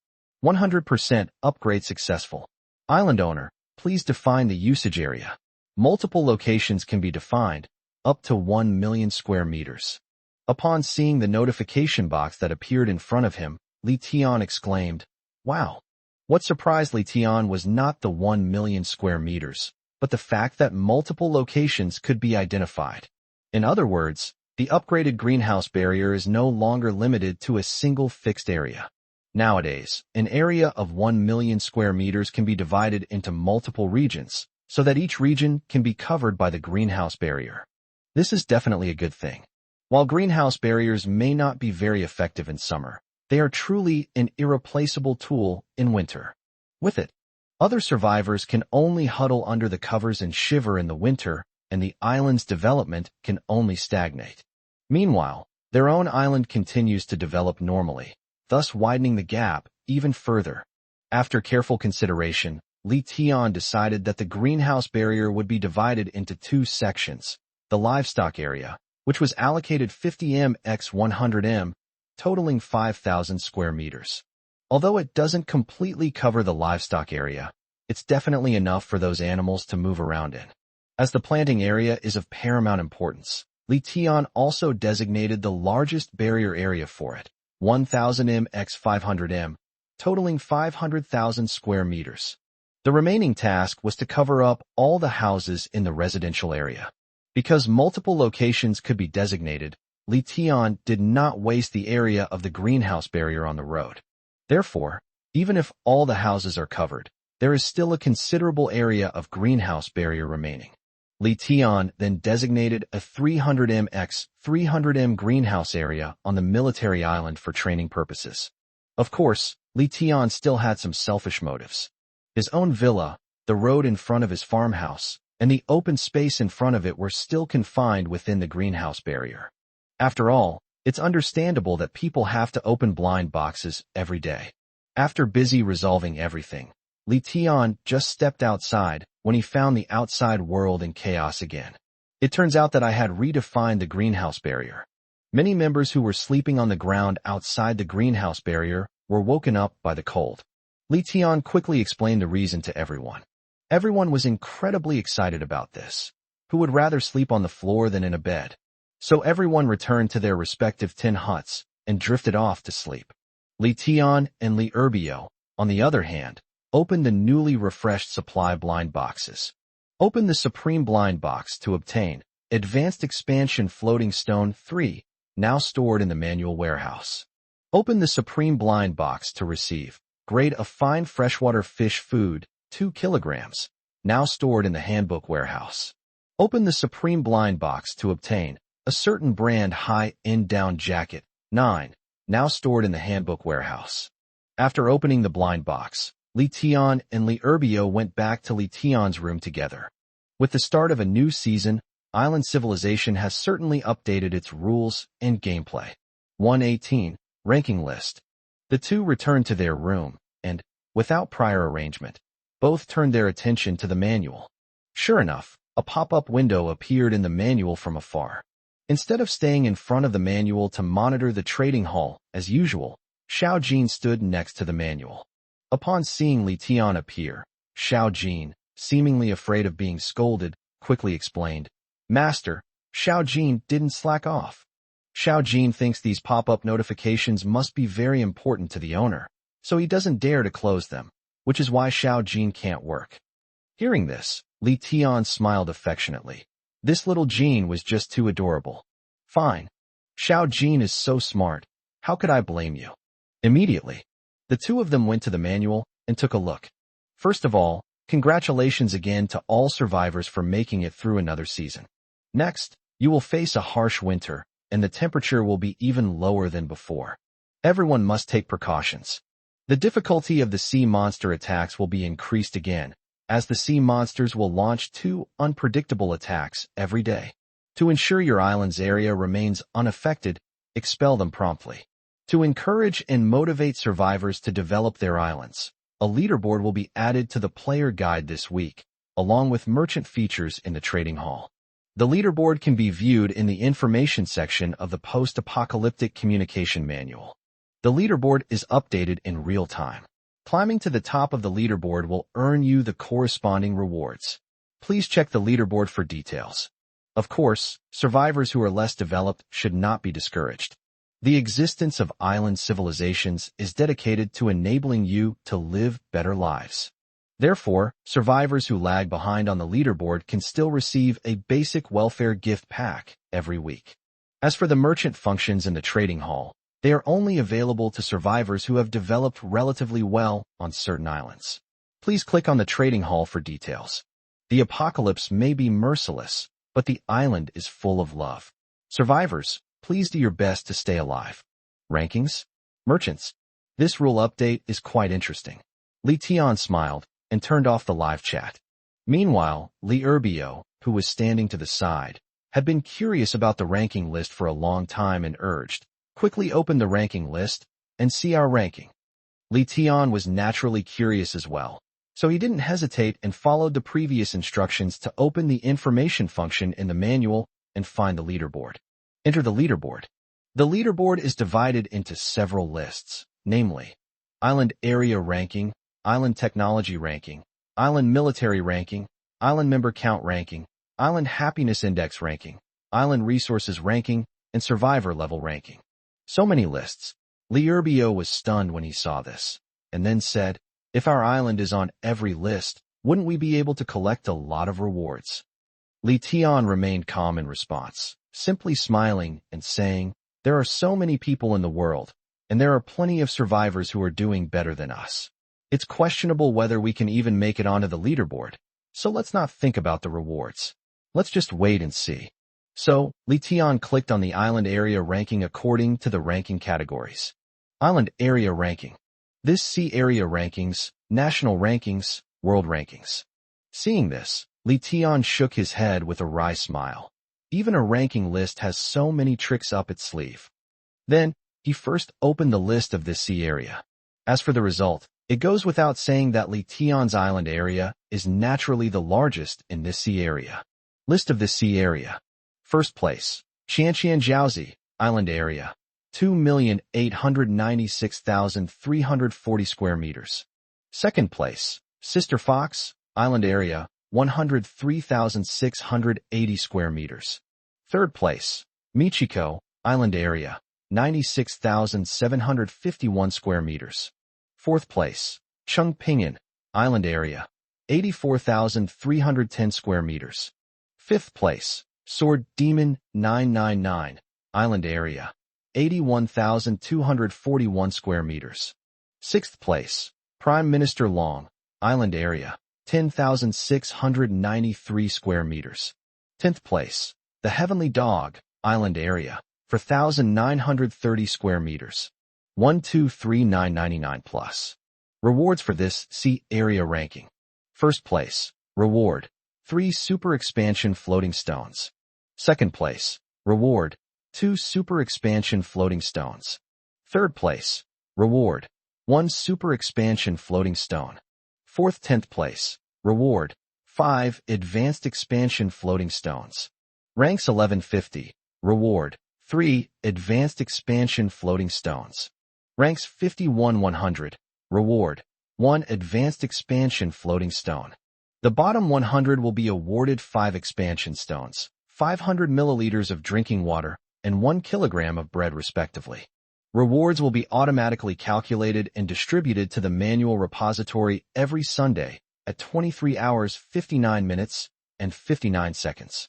100% upgrade successful. Island owner, please define the usage area. Multiple locations can be defined, up to 1 million square meters. Upon seeing the notification box that appeared in front of him, Li Tian exclaimed, "Wow!" What surprised Li Tian was not the 1 million square meters, but the fact that multiple locations could be identified. In other words, the upgraded greenhouse barrier is no longer limited to a single fixed area. Nowadays, an area of 1 million square meters can be divided into multiple regions, so that each region can be covered by the greenhouse barrier. This is definitely a good thing. While greenhouse barriers may not be very effective in summer, they are truly an irreplaceable tool in winter. With it, other survivors can only huddle under the covers and shiver in the winter, and the island's development can only stagnate. Meanwhile, their own island continues to develop normally, thus widening the gap even further. After careful consideration, Li Tian decided that the greenhouse barrier would be divided into two sections: the livestock area, which was allocated 50 m x 100 m, totaling 5,000 square meters. Although it doesn't completely cover the livestock area, it's definitely enough for those animals to move around in. As the planting area is of paramount importance, Li Tian also designated the largest barrier area for it, 1,000 m x 500 m, totaling 500,000 square meters. The remaining task was to cover up all the houses in the residential area. Because multiple locations could be designated, Li Tian did not waste the area of the greenhouse barrier on the road. Therefore, even if all the houses are covered, there is still a considerable area of greenhouse barrier remaining. Li Tian then designated a 300 m x 300 m greenhouse area on the military island for training purposes. Of course, Li Tian still had some selfish motives. His own villa, the road in front of his farmhouse, and the open space in front of it were still confined within the greenhouse barrier. After all, it's understandable that people have to open blind boxes every day. After busy resolving everything, Li Tian just stepped outside when he found the outside world in chaos again. It turns out that I had redefined the greenhouse barrier. Many members who were sleeping on the ground outside the greenhouse barrier were woken up by the cold. Li Tian quickly explained the reason to everyone. Everyone was incredibly excited about this. Who would rather sleep on the floor than in a bed? So everyone returned to their respective tin huts and drifted off to sleep. Li Tian and Li Erbio, on the other hand, opened the newly refreshed supply blind boxes. Open the Supreme Blind Box to obtain Advanced Expansion Floating Stone 3, now stored in the manual warehouse. Open the Supreme Blind Box to receive Grade of Fine Freshwater Fish Food, 2 kilograms, now stored in the handbook warehouse. Open the Supreme Blind Box to obtain a certain brand high-end down jacket, 9, now stored in the handbook warehouse. After opening the blind box, Li Tian and Li Erbio went back to Li Tian's room together. With the start of a new season, Island Civilization has certainly updated its rules and gameplay. 118, Ranking List. The two returned to their room, and, without prior arrangement, both turned their attention to the manual. Sure enough, a pop-up window appeared in the manual from afar. Instead of staying in front of the manual to monitor the trading hall, as usual, Xiao Jin stood next to the manual. Upon seeing Li Tian appear, Xiao Jin, seemingly afraid of being scolded, quickly explained, "Master, Xiao Jin didn't slack off." Xiao Jin thinks these pop-up notifications must be very important to the owner, so he doesn't dare to close them, which is why Xiao Jin can't work. Hearing this, Li Tian smiled affectionately. This little Jin was just too adorable. Fine. Xiao Jin is so smart. How could I blame you? Immediately, the two of them went to the manual and took a look. First of all, congratulations again to all survivors for making it through another season. Next, You will face a harsh winter, and the temperature will be even lower than before. Everyone must take precautions. The difficulty of the sea monster attacks will be increased again, as the sea monsters will launch 2 unpredictable attacks every day. To ensure your island's area remains unaffected, expel them promptly. To encourage and motivate survivors to develop their islands, a leaderboard will be added to the player guide this week, along with merchant features in the trading hall. The leaderboard can be viewed in the information section of the post-apocalyptic communication manual. The leaderboard is updated in real time. Climbing to the top of the leaderboard will earn you the corresponding rewards. Please check the leaderboard for details. Of course, survivors who are less developed should not be discouraged. The existence of island civilizations is dedicated to enabling you to live better lives. Therefore, survivors who lag behind on the leaderboard can still receive a basic welfare gift pack every week. As for the merchant functions in the trading hall, they are only available to survivors who have developed relatively well on certain islands. Please click on the trading hall for details. The apocalypse may be merciless, but the island is full of love. Survivors, please do your best to stay alive. Rankings? Merchants. This rule update is quite interesting. Li Tian smiled and turned off the live chat. Meanwhile, Li Erbio, who was standing to the side, had been curious about the ranking list for a long time and urged, "Quickly open the ranking list and see our ranking." Li Tian was naturally curious as well, so he didn't hesitate and followed the previous instructions to open the information function in the manual and find the leaderboard. Enter the leaderboard. The leaderboard is divided into several lists, namely, Island Area Ranking, Island Technology Ranking, Island Military Ranking, Island Member Count Ranking, Island Happiness Index Ranking, Island Resources Ranking, and Survivor Level Ranking. So many lists. Li Erbio was stunned when he saw this, and then said, "If our island is on every list, wouldn't we be able to collect a lot of rewards?" Li Tian remained calm in response, simply smiling and saying, "There are so many people in the world, and there are plenty of survivors who are doing better than us. It's questionable whether we can even make it onto the leaderboard, so let's not think about the rewards. Let's just wait and see." So, Li Tian clicked on the island area ranking according to the ranking categories. Island Area Ranking. This see area rankings, national rankings, world rankings. Seeing this, Li Tian shook his head with a wry smile. Even a ranking list has so many tricks up its sleeve. Then, he first opened the list of this sea area. As for the result, it goes without saying that Li Tian's island area is naturally the largest in this sea area. List of this sea area. First place, Qianqianjiaozi, island area, 2,896,340 square meters. Second place, Sister Fox, island area, 103,680 square meters. Third place, Michiko, island area, 96,751 square meters. Fourth place, Chengpingyan, island area, 84,310 square meters. Fifth place, Sword Demon 999, island area, 81,241 square meters. Sixth place, Prime Minister Long, island area, 10,693 square meters. 10th place, The Heavenly Dog, island area, 4,930 square meters. 123,999 plus. Rewards for this sea area ranking. First place, reward, 3 super expansion floating stones. Second place, reward, 2 super expansion floating stones. Third place, reward, 1 super expansion floating stone. Fourth 10th place, reward, 5 advanced expansion floating stones. Ranks 1150, reward, 3 advanced expansion floating stones. Ranks 51-100, reward, 1 advanced expansion floating stone. The bottom 100 will be awarded 5 expansion stones, 500 milliliters of drinking water, and 1 kilogram of bread respectively. Rewards will be automatically calculated and distributed to the manual repository every Sunday at 23 hours 59 minutes and 59 seconds.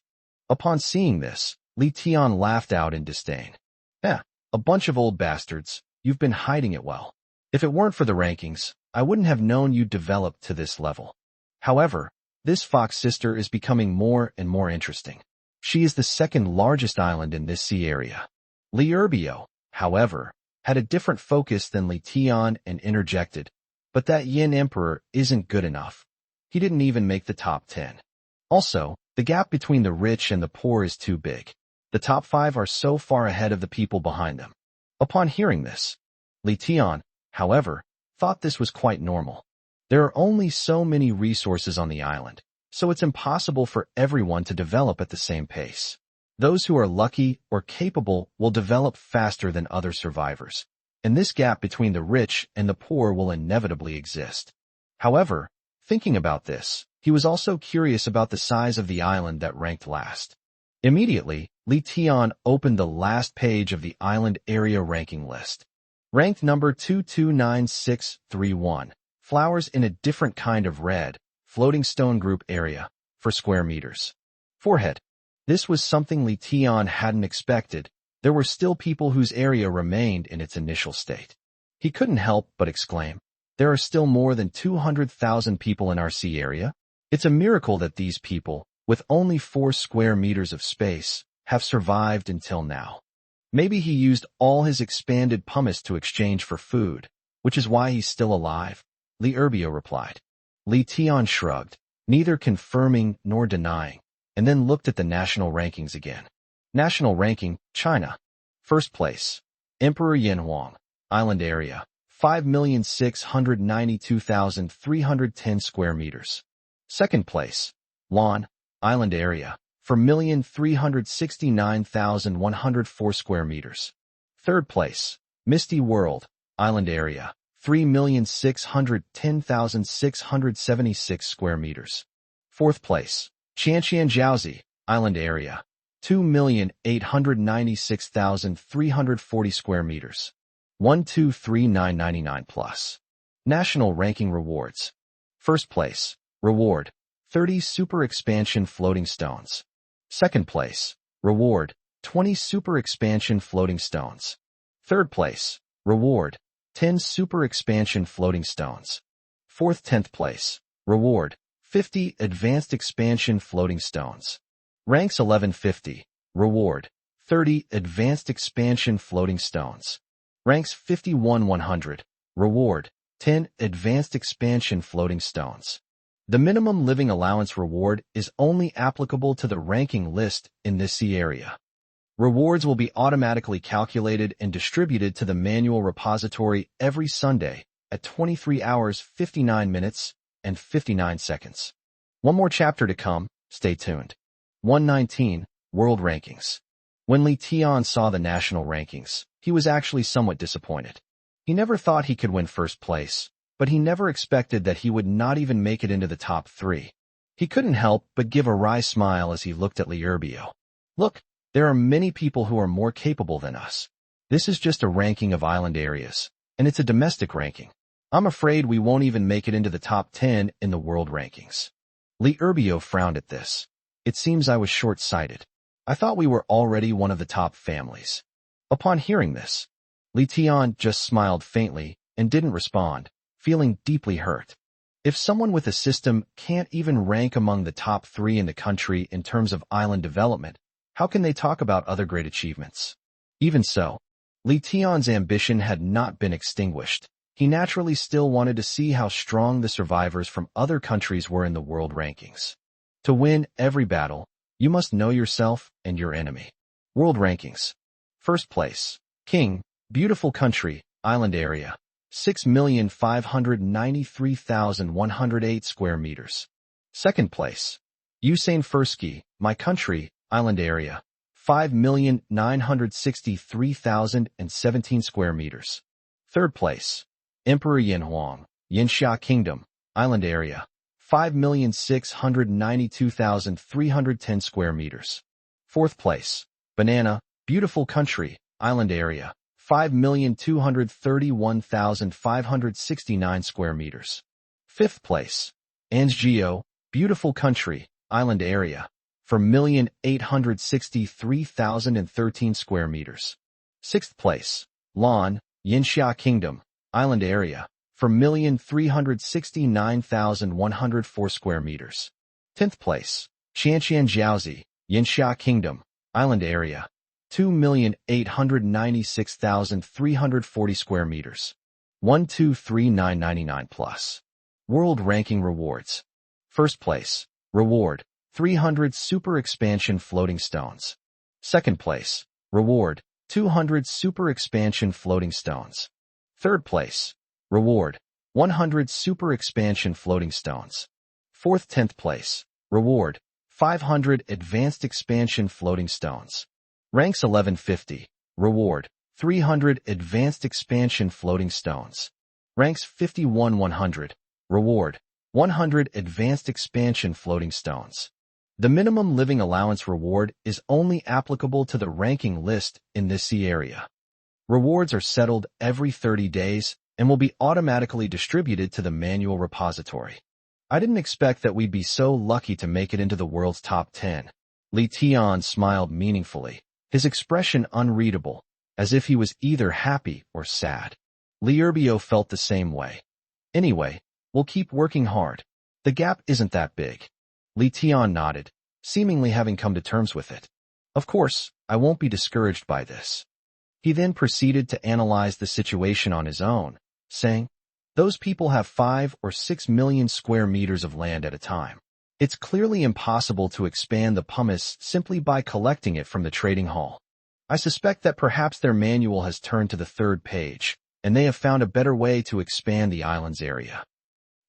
Upon seeing this, Li Tian laughed out in disdain. A bunch of old bastards, you've been hiding it well. If it weren't for the rankings, I wouldn't have known you developed to this level. However, this fox sister is becoming more and more interesting. She is the second largest island in this sea area. Li Urbio, however, had a different focus than Li Tian and interjected, but that Yin Emperor isn't good enough. He didn't even make the top 10. Also, the gap between the rich and the poor is too big. The top 5 are so far ahead of the people behind them. Upon hearing this, Li Tian, however, thought this was quite normal. There are only so many resources on the island, so it's impossible for everyone to develop at the same pace. Those who are lucky or capable will develop faster than other survivors, and this gap between the rich and the poor will inevitably exist. However, thinking about this, he was also curious about the size of the island that ranked last. Immediately, Li Tian opened the last page of the island area ranking list. Ranked number 229631, flowers in a different kind of red, floating stone group area, for square meters. Forehead. This was something Li Tian hadn't expected. There were still people whose area remained in its initial state. He couldn't help but exclaim, "There are still more than 200,000 people in our sea area? It's a miracle that these people, with only 4 square meters of space, have survived until now." Maybe he used all his expanded pumice to exchange for food, which is why he's still alive, Li Urbio replied. Li Tian shrugged, neither confirming nor denying, and then looked at the national rankings again. National ranking, China. First place, Emperor Yin Huang, island area, 5,692,310 square meters. Second place, Lan, island area, 4,369,104 square meters. Third place, Misty World, island area, 3,610,676 square meters. Fourth place, Jiaozi, island area, 2,896,340 square meters. 123,999 plus. National ranking rewards. First place, reward, 30 super expansion floating stones. Second place, reward, 20 super expansion floating stones. Third place, reward, 10 super expansion floating stones. Fourth 10th place, reward, 50 advanced expansion floating stones. Ranks 1150, reward, 30 advanced expansion floating stones. Ranks 51-100, reward, 10 advanced expansion floating stones. The minimum living allowance reward is only applicable to the ranking list in this sea area. Rewards will be automatically calculated and distributed to the manual repository every Sunday at 23 hours 59 minutes and 59 seconds. One more chapter to come, stay tuned. 119, World Rankings. When Li Tian saw the national rankings, he was actually somewhat disappointed. He never thought he could win first place, but he never expected that he would not even make it into the top 3. He couldn't help but give a wry smile as he looked at Li Urbio. Look, there are many people who are more capable than us. This is just a ranking of island areas, and it's a domestic ranking. I'm afraid we won't even make it into the top 10 in the world rankings. Li Urbio frowned at this. It seems I was short-sighted. I thought we were already one of the top families. Upon hearing this, Li Tian just smiled faintly and didn't respond, feeling deeply hurt. If someone with a system can't even rank among the top 3 in the country in terms of island development, how can they talk about other great achievements? Even so, Li Tian's ambition had not been extinguished. He naturally still wanted to see how strong the survivors from other countries were in the world rankings. To win every battle, you must know yourself and your enemy. World rankings. First place, King, beautiful country, island area, 6,593,108 square meters. Second place, Usain Fursky, my country, island area, 5,963,017 square meters. Third place, Emperor Yin Huang, Yinxia Kingdom, island area, 5,692,310 square meters. Fourth place, Banana, beautiful country, island area, 5,231,569 square meters. Fifth place, Anzhio, beautiful country, island area, 4,863,013 square meters. Sixth place, Lan, Yinxia Kingdom, island area, 4,369,104 square meters. 10th place, Jiaozi, Yinxia Kingdom, Island Area, 2,896,340 square meters. 123,999 plus. World Ranking Rewards. First place. Reward, 300 Super Expansion Floating Stones. Second place. Reward, 200 Super Expansion Floating Stones. Third place. Reward, 100 Super Expansion Floating Stones. Fourth 10th place. Reward, 500 Advanced Expansion Floating Stones. Ranks 1150. Reward, 300 Advanced Expansion Floating Stones. Ranks 51 100. Reward, 100 Advanced Expansion Floating Stones. The minimum living allowance reward is only applicable to the ranking list in this sea area. Rewards are settled every 30 days and will be automatically distributed to the manual repository. I didn't expect that we'd be so lucky to make it into the world's top 10. Li Tian smiled meaningfully, his expression unreadable, as if he was either happy or sad. Li Urbio felt the same way. Anyway, we'll keep working hard. The gap isn't that big. Li Tian nodded, seemingly having come to terms with it. Of course, I won't be discouraged by this. He then proceeded to analyze the situation on his own, saying, those people have 5 or 6 million square meters of land at a time. It's clearly impossible to expand the pumice simply by collecting it from the trading hall. I suspect that perhaps their manual has turned to the 3rd page, and they have found a better way to expand the island's area.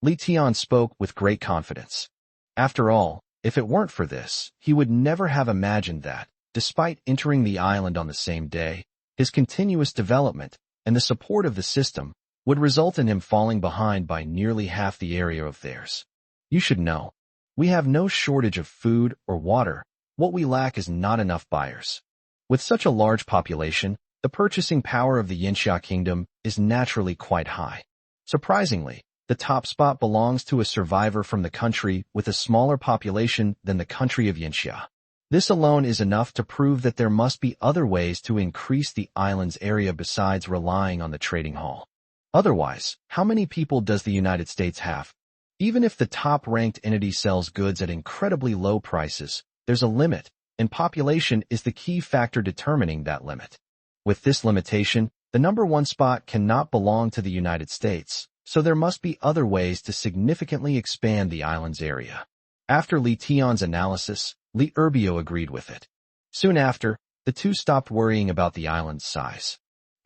Li Tian spoke with great confidence. After all, if it weren't for this, he would never have imagined that, despite entering the island on the same day, his continuous development and the support of the system would result in him falling behind by nearly half the area of theirs. You should know, we have no shortage of food or water. What we lack is not enough buyers. With such a large population, the purchasing power of the Yinxia Kingdom is naturally quite high. Surprisingly, the top spot belongs to a survivor from the country with a smaller population than the country of Yinxia. This alone is enough to prove that there must be other ways to increase the island's area besides relying on the trading hall. Otherwise, how many people does the United States have? Even if the top-ranked entity sells goods at incredibly low prices, there's a limit, and population is the key factor determining that limit. With this limitation, the number 1 spot cannot belong to the United States, so there must be other ways to significantly expand the island's area. After Li Tian's analysis, Li Urbio agreed with it. Soon after, the two stopped worrying about the island's size.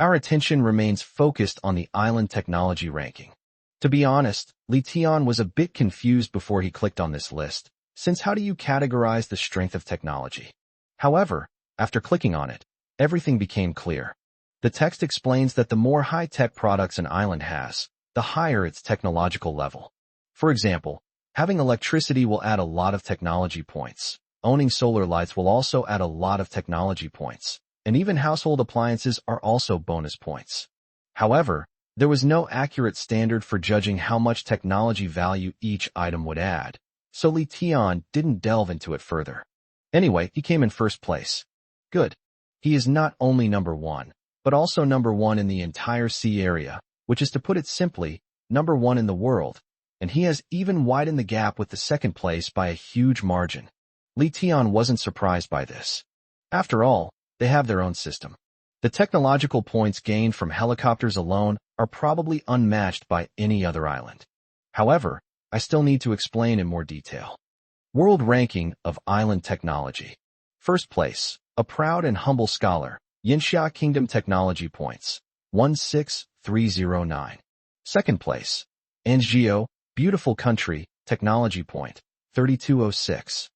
Our attention remains focused on the island technology ranking. To be honest, Li Tian was a bit confused before he clicked on this list, since how do you categorize the strength of technology? However, after clicking on it, everything became clear. The text explains that the more high-tech products an island has, the higher its technological level. For example, having electricity will add a lot of technology points. Owning solar lights will also add a lot of technology points. And even household appliances are also bonus points. However, there was no accurate standard for judging how much technology value each item would add, so Li Tian didn't delve into it further. Anyway, he came in first place. Good. He is not only number 1, but also number 1 in the entire sea area, which is to put it simply, number 1 in the world, and he has even widened the gap with the 2nd place by a huge margin. Li Tian wasn't surprised by this. After all, they have their own system. The technological points gained from helicopters alone are probably unmatched by any other island. However, I still need to explain in more detail. World Ranking of Island Technology. First place, a proud and humble scholar, Yinxia Kingdom Technology Points, 16309. Second place, Anzhio, Beautiful Country, Technology Point, 3206.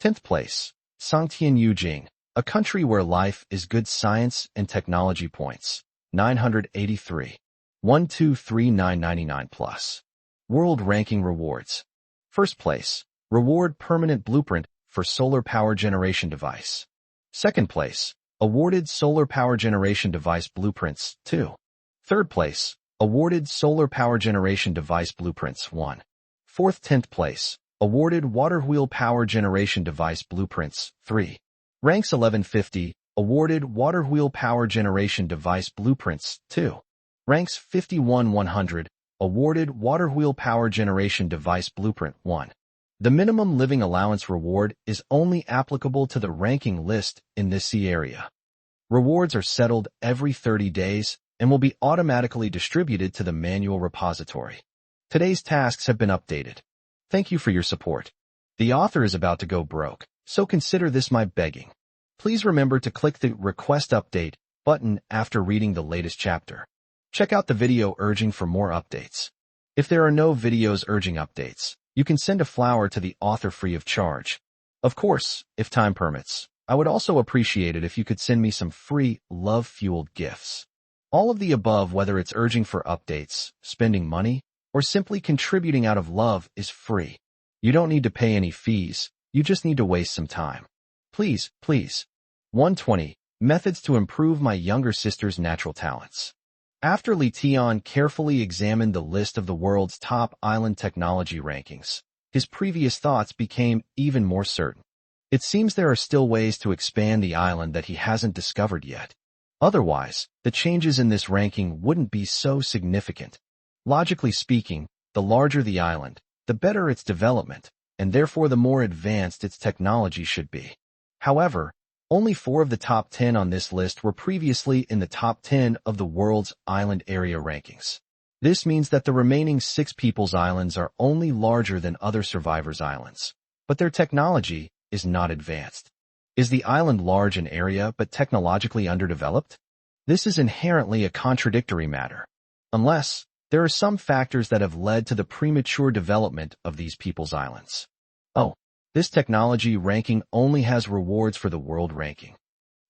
10th place, Sangtian Yujing, a country where life is good science and technology points, 983. 123999 plus. World Ranking Rewards. First place, Reward Permanent Blueprint for Solar Power Generation Device. Second place, Awarded Solar Power Generation Device Blueprints, 2. Third place, Awarded Solar Power Generation Device Blueprints, 1. Fourth 10th place, Awarded Water Wheel Power Generation Device Blueprints, 3. Ranks 1150, Awarded Water Wheel Power Generation Device Blueprints, 2. Ranks 51 100, Awarded Water Wheel Power Generation Device Blueprint, 1. The minimum living allowance reward is only applicable to the ranking list in this sea area. Rewards are settled every 30 days and will be automatically distributed to the manual repository. Today's tasks have been updated. Thank you for your support. The author is about to go broke, so consider this my begging. Please remember to click the Request Update button after reading the latest chapter. Check out the video urging for more updates. If there are no videos urging updates, you can send a flower to the author free of charge. Of course, if time permits, I would also appreciate it if you could send me some free, love-fueled gifts. All of the above, whether it's urging for updates, spending money, or simply contributing out of love, is free. You don't need to pay any fees, you just need to waste some time. Please, please. 120. Methods to improve my younger sister's natural talents. After Li Tian carefully examined the list of the world's top island technology rankings, his previous thoughts became even more certain. It seems there are still ways to expand the island that he hasn't discovered yet. Otherwise, the changes in this ranking wouldn't be so significant. Logically speaking, the larger the island, the better its development, and therefore the more advanced its technology should be. However, only 4 of the top 10 on this list were previously in the top 10 of the world's island area rankings. This means that the remaining 6 people's islands are only larger than other survivors' islands, but their technology is not advanced. Is the island large in area but technologically underdeveloped? This is inherently a contradictory matter, unless there are some factors that have led to the premature development of these people's islands. Oh, this technology ranking only has rewards for the world ranking.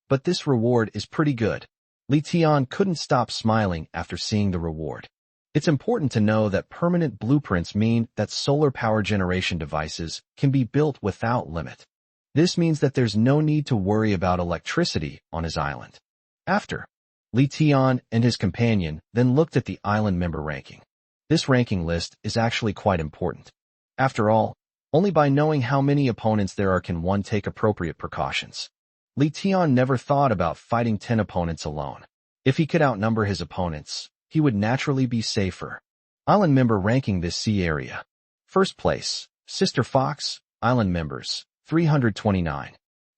But this reward is pretty good. Li Tian couldn't stop smiling after seeing the reward. It's important to know that permanent blueprints mean that solar power generation devices can be built without limit. This means that there's no need to worry about electricity on his island. After, Li Tian and his companion then looked at the island member ranking. This ranking list is actually quite important. After all, only by knowing how many opponents there are can one take appropriate precautions. Li Tian never thought about fighting 10 opponents alone. If he could outnumber his opponents, he would naturally be safer. Island member ranking this sea area. First place, Sister Fox, island members, 329.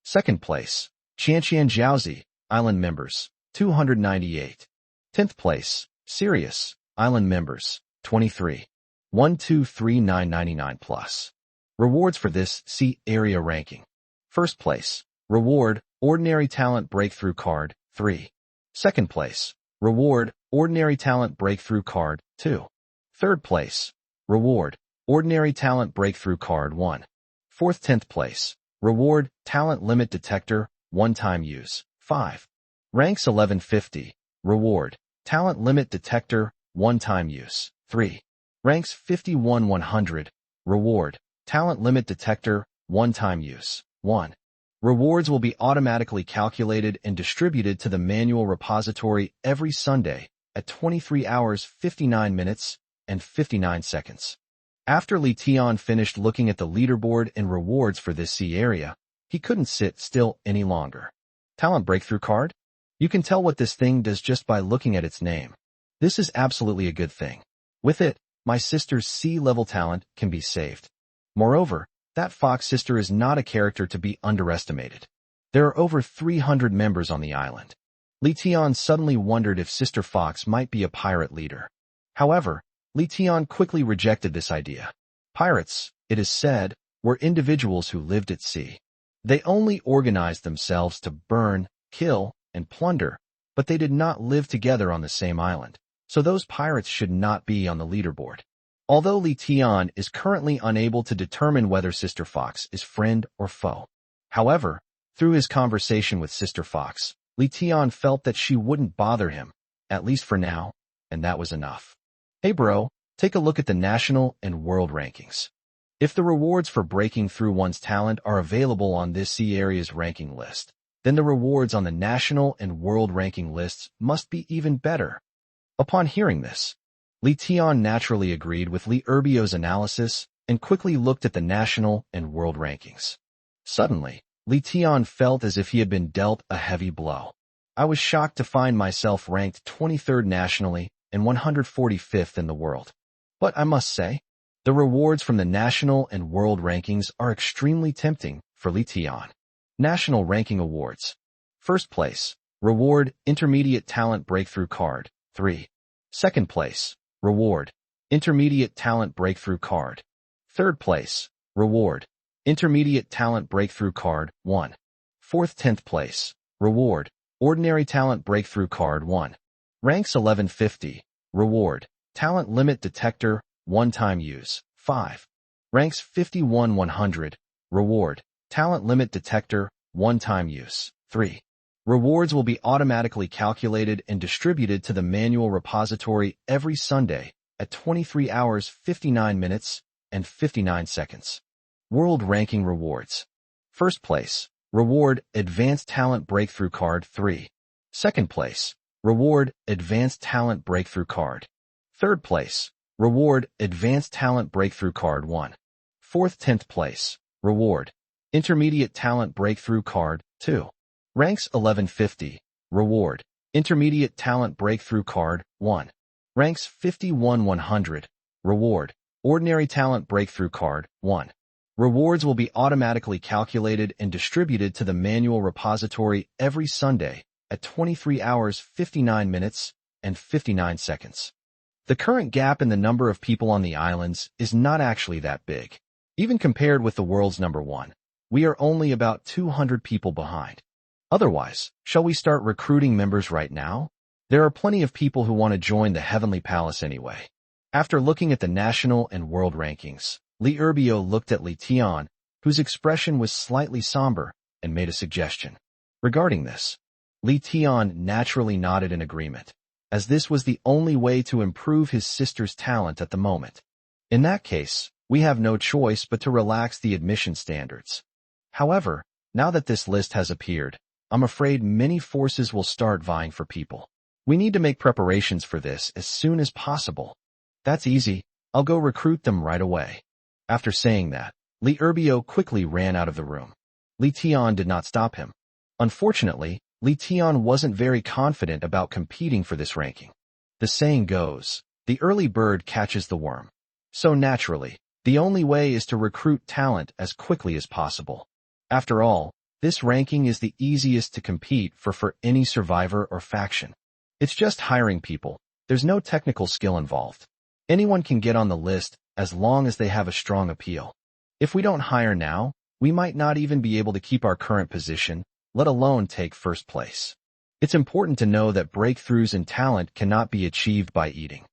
Second place, Qianqian Jiaozi, island members, 298. 10th place, Sirius, island members, 23. 123,999 plus. Rewards for this sea area ranking. First place, reward, Ordinary Talent Breakthrough Card, 3. Second place, reward, Ordinary Talent Breakthrough Card, 2. Third place, reward, Ordinary Talent Breakthrough Card, 1. Fourth 10th place, reward, Talent Limit Detector, one-time use, 5. Ranks 1150, reward, Talent Limit Detector, one-time use, 3. Ranks 51-100, reward, Talent Limit Detector, one-time use, 1. Rewards will be automatically calculated and distributed to the manual repository every Sunday at 23 hours 59 minutes and 59 seconds. After Li Tian finished looking at the leaderboard and rewards for this sea area, he couldn't sit still any longer. Talent Breakthrough Card? You can tell what this thing does just by looking at its name. This is absolutely a good thing. With it, my sister's sea-level talent can be saved. Moreover, that fox sister is not a character to be underestimated. There are over 300 members on the island. Li Tian suddenly wondered if Sister Fox might be a pirate leader. However, Li Tian quickly rejected this idea. Pirates, it is said, were individuals who lived at sea. They only organized themselves to burn, kill, and plunder, but they did not live together on the same island, so those pirates should not be on the leaderboard. Although Li Tian is currently unable to determine whether Sister Fox is friend or foe. However, through his conversation with Sister Fox, Li Tian felt that she wouldn't bother him, at least for now, and that was enough. Hey bro, take a look at the national and world rankings. If the rewards for breaking through one's talent are available on this sea area's ranking list, then the rewards on the national and world ranking lists must be even better. Upon hearing this, Li Tian naturally agreed with Li Erbio's analysis and quickly looked at the national and world rankings. Suddenly, Li Tian felt as if he had been dealt a heavy blow. I was shocked to find myself ranked 23rd nationally and 145th in the world. But I must say, The rewards from the national and world rankings are extremely tempting for Li Tian. National Ranking Awards. First place. Reward, Intermediate Talent Breakthrough Card, 3. Second place. Reward, Intermediate Talent Breakthrough Card. Third place. Reward, Intermediate Talent Breakthrough Card, 1. Fourth 10th place. Reward, Ordinary Talent Breakthrough Card, 1. Ranks 1150. Reward, Talent Limit Detector, one-time use, 5. Ranks 51-100. Reward, Talent Limit Detector, one-time use, 3. Rewards will be automatically calculated and distributed to the manual repository every Sunday at 23 hours 59 minutes and 59 seconds. World Ranking Rewards. First place. Reward, Advanced Talent Breakthrough Card, 3. Second place. Reward, Advanced Talent Breakthrough Card. Third place. Reward, Advanced Talent Breakthrough Card, 1. Fourth 10th place. Reward, Intermediate Talent Breakthrough Card, 2. Ranks 1150. Reward, Intermediate Talent Breakthrough Card, 1. Ranks 51-100. Reward, Ordinary Talent Breakthrough Card, 1. Rewards will be automatically calculated and distributed to the manual repository every Sunday at 23 hours 59 minutes and 59 seconds. The current gap in the number of people on the islands is not actually that big. Even compared with the world's number 1, we are only about 200 people behind. Otherwise, shall we start recruiting members right now? There are plenty of people who want to join the Heavenly Palace anyway. After looking at the national and world rankings, Li Erbio looked at Li Tian, whose expression was slightly somber, and made a suggestion. Regarding this, Li Tian naturally nodded in agreement, as this was the only way to improve his sister's talent at the moment. In that case, we have no choice but to relax the admission standards. However, now that this list has appeared, I'm afraid many forces will start vying for people. We need to make preparations for this as soon as possible. That's easy. I'll go recruit them right away. After saying that, Li Erbio quickly ran out of the room. Li Tian did not stop him. Unfortunately, Li Tian wasn't very confident about competing for this ranking. The saying goes, the early bird catches the worm. So naturally, the only way is to recruit talent as quickly as possible. After all, this ranking is the easiest to compete for any survivor or faction. It's just hiring people. There's no technical skill involved. Anyone can get on the list as long as they have a strong appeal. If we don't hire now, we might not even be able to keep our current position, let alone take first place. It's important to know that breakthroughs in talent cannot be achieved by eating.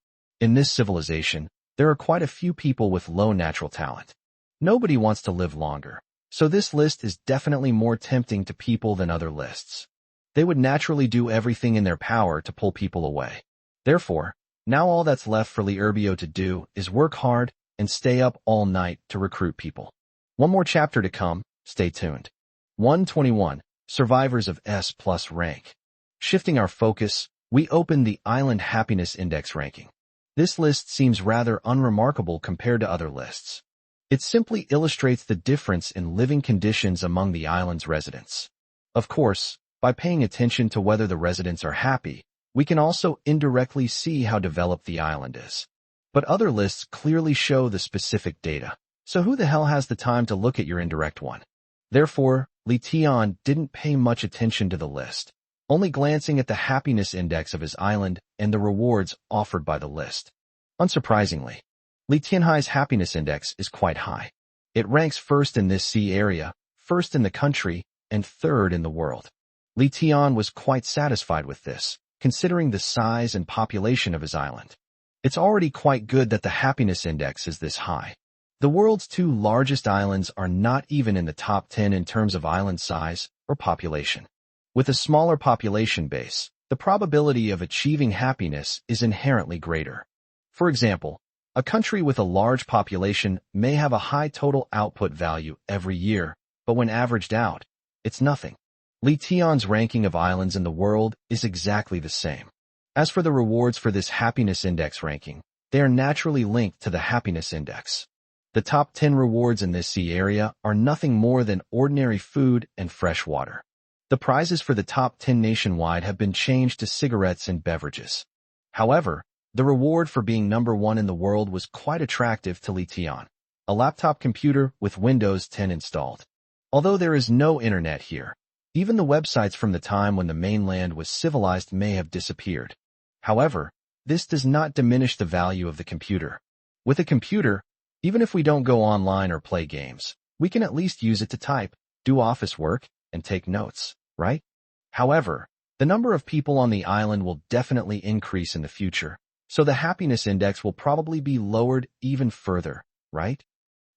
In this civilization, there are quite a few people with low natural talent. Nobody wants to live longer, so this list is definitely more tempting to people than other lists. They would naturally do everything in their power to pull people away. Therefore, now all that's left for Li Erbio to do is work hard and stay up all night to recruit people. One more chapter to come, stay tuned. 121. Survivors of S+ rank. Shifting our focus, we open the Island Happiness Index ranking. This list seems rather unremarkable compared to other lists. It simply illustrates the difference in living conditions among the island's residents. Of course, by paying attention to whether the residents are happy, we can also indirectly see how developed the island is. But other lists clearly show the specific data, so who the hell has the time to look at your indirect one? Therefore, Li Tian didn't pay much attention to the list, only glancing at the happiness index of his island and the rewards offered by the list. Unsurprisingly, Li Tianhai's happiness index is quite high. It ranks first in this sea area, first in the country, and third in the world. Li Tian was quite satisfied with this, considering the size and population of his island. It's already quite good that the happiness index is this high. The world's two largest islands are not even in the top 10 in terms of island size or population. With a smaller population base, the probability of achieving happiness is inherently greater. For example, a country with a large population may have a high total output value every year, but when averaged out, it's nothing. Li Tian's ranking of islands in the world is exactly the same. As for the rewards for this happiness index ranking, they are naturally linked to the happiness index. The top 10 rewards in this sea area are nothing more than ordinary food and fresh water. The prizes for the top 10 nationwide have been changed to cigarettes and beverages. However, The reward for being number one in the world was quite attractive to Li Tian, a laptop computer with Windows 10 installed. Although there is no internet here, even the websites from the time when the mainland was civilized may have disappeared. However, this does not diminish the value of the computer. With a computer, even if we don't go online or play games, we can at least use it to type, do office work, and take notes, right? However, the number of people on the island will definitely increase in the future, so the happiness index will probably be lowered even further, right?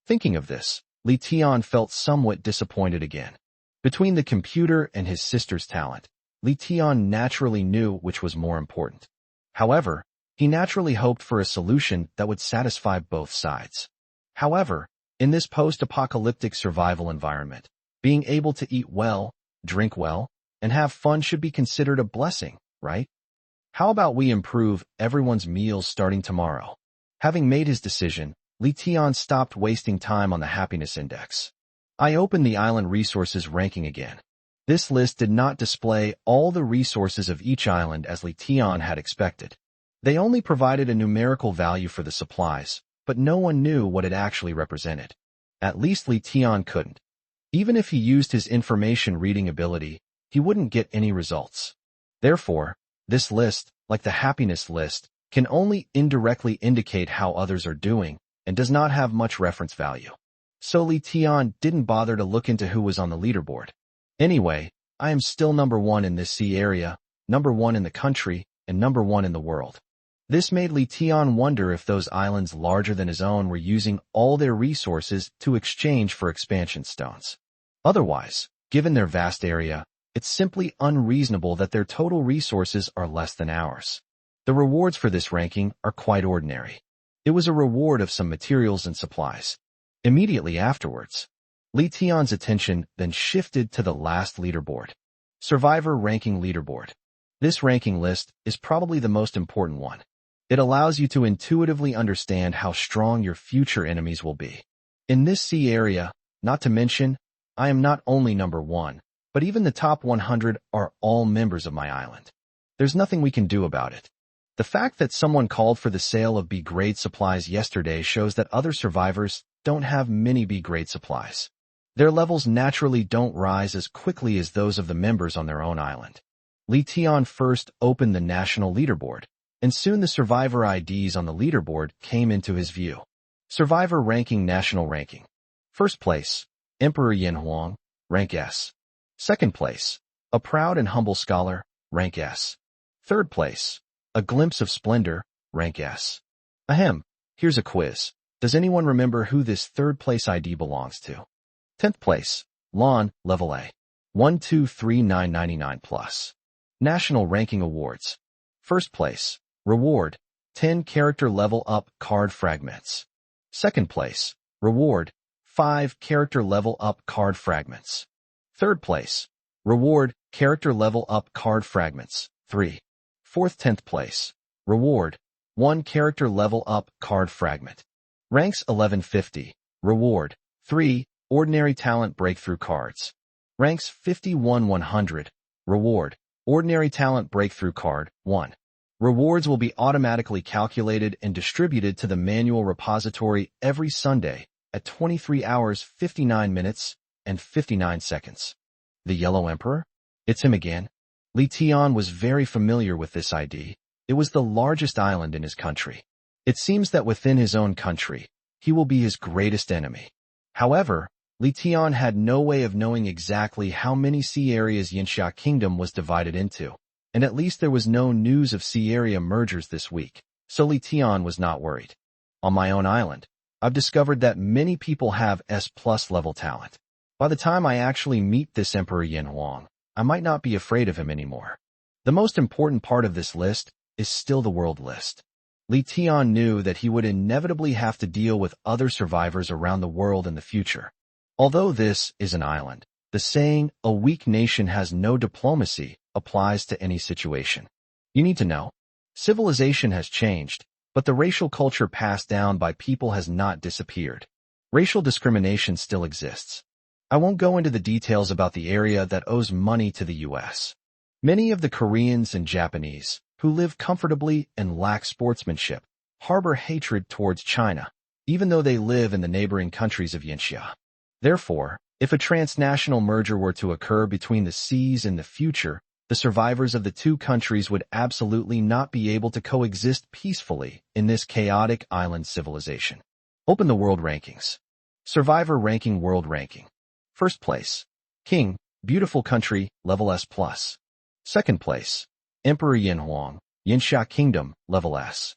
Thinking of this, Li Tian felt somewhat disappointed again. Between the computer and his sister's talent, Li Tian naturally knew which was more important. However, he naturally hoped for a solution that would satisfy both sides. However, in this post-apocalyptic survival environment, being able to eat well, drink well, and have fun should be considered a blessing, right? How about we improve everyone's meals starting tomorrow? Having made his decision, Li Tian stopped wasting time on the happiness index. I opened the island resources ranking again. This list did not display all the resources of each island as Li Tian had expected. They only provided a numerical value for the supplies, but no one knew what it actually represented. At least Li Tian couldn't. Even if he used his information reading ability, he wouldn't get any results. Therefore, this list, like the happiness list, can only indirectly indicate how others are doing and does not have much reference value. So Li Tian didn't bother to look into who was on the leaderboard. Anyway, I am still number one in this sea area, number one in the country, and number one in the world. This made Li Tian wonder if those islands larger than his own were using all their resources to exchange for expansion stones. Otherwise, given their vast area, it's simply unreasonable that their total resources are less than ours. The rewards for this ranking are quite ordinary. It was a reward of some materials and supplies. Immediately afterwards, Li Tian's attention then shifted to the last leaderboard. Survivor Ranking Leaderboard. This ranking list is probably the most important one. It allows you to intuitively understand how strong your future enemies will be. In this sea area, not to mention, I am not only number one, but even the top 100 are all members of my island. There's nothing we can do about it. The fact that someone called for the sale of B-grade supplies yesterday shows that other survivors don't have many B-grade supplies. Their levels naturally don't rise as quickly as those of the members on their own island. Li Tian first opened the national leaderboard, and soon the survivor IDs on the leaderboard came into his view. Survivor Ranking National Ranking. First place, Emperor Yin Huang, rank S. Second place, A Proud and Humble Scholar, rank S. Third place, A Glimpse of Splendor, rank S. Ahem, here's a quiz. Does anyone remember who this third place ID belongs to? 10th place, Lon, level A. 123,999 plus. National Ranking Awards. First place, Reward, 10 character level up card fragments. Second place, Reward, 5 character level up card fragments. Third place, Reward, character level up card fragments, 3. Fourth 10th place, Reward, 1 character level up card fragment. Ranks 1150, Reward, 3, Ordinary Talent Breakthrough Cards. Ranks 51-100, Reward, Ordinary Talent Breakthrough Card, 1. Rewards will be automatically calculated and distributed to the manual repository every Sunday at 23 hours 59 minutes and 59 seconds. The Yellow Emperor? It's him again. Li Tian was very familiar with this ID. It was the largest island in his country. It seems that within his own country, he will be his greatest enemy. However, Li Tian had no way of knowing exactly how many sea areas Yinxia Kingdom was divided into, and at least there was no news of sea area mergers this week, so Li Tian was not worried. On my own island, I've discovered that many people have S+ level talent. By the time I actually meet this Emperor Yin Huang, I might not be afraid of him anymore. The most important part of this list is still the world list. Li Tian knew that he would inevitably have to deal with other survivors around the world in the future. Although this is an island, the saying, "a weak nation has no diplomacy," applies to any situation. You need to know, civilization has changed, but the racial culture passed down by people has not disappeared. Racial discrimination still exists. I won't go into the details about the area that owes money to the US. Many of the Koreans and Japanese, who live comfortably and lack sportsmanship, harbor hatred towards China, even though they live in the neighboring countries of Yinxia. Therefore, if a transnational merger were to occur between the seas in the future, the survivors of the two countries would absolutely not be able to coexist peacefully in this chaotic island civilization. Open the world rankings. Survivor ranking world ranking. First place. King, beautiful country, level S+. Second place. Emperor Yin Huang, Yinxia Kingdom, level S.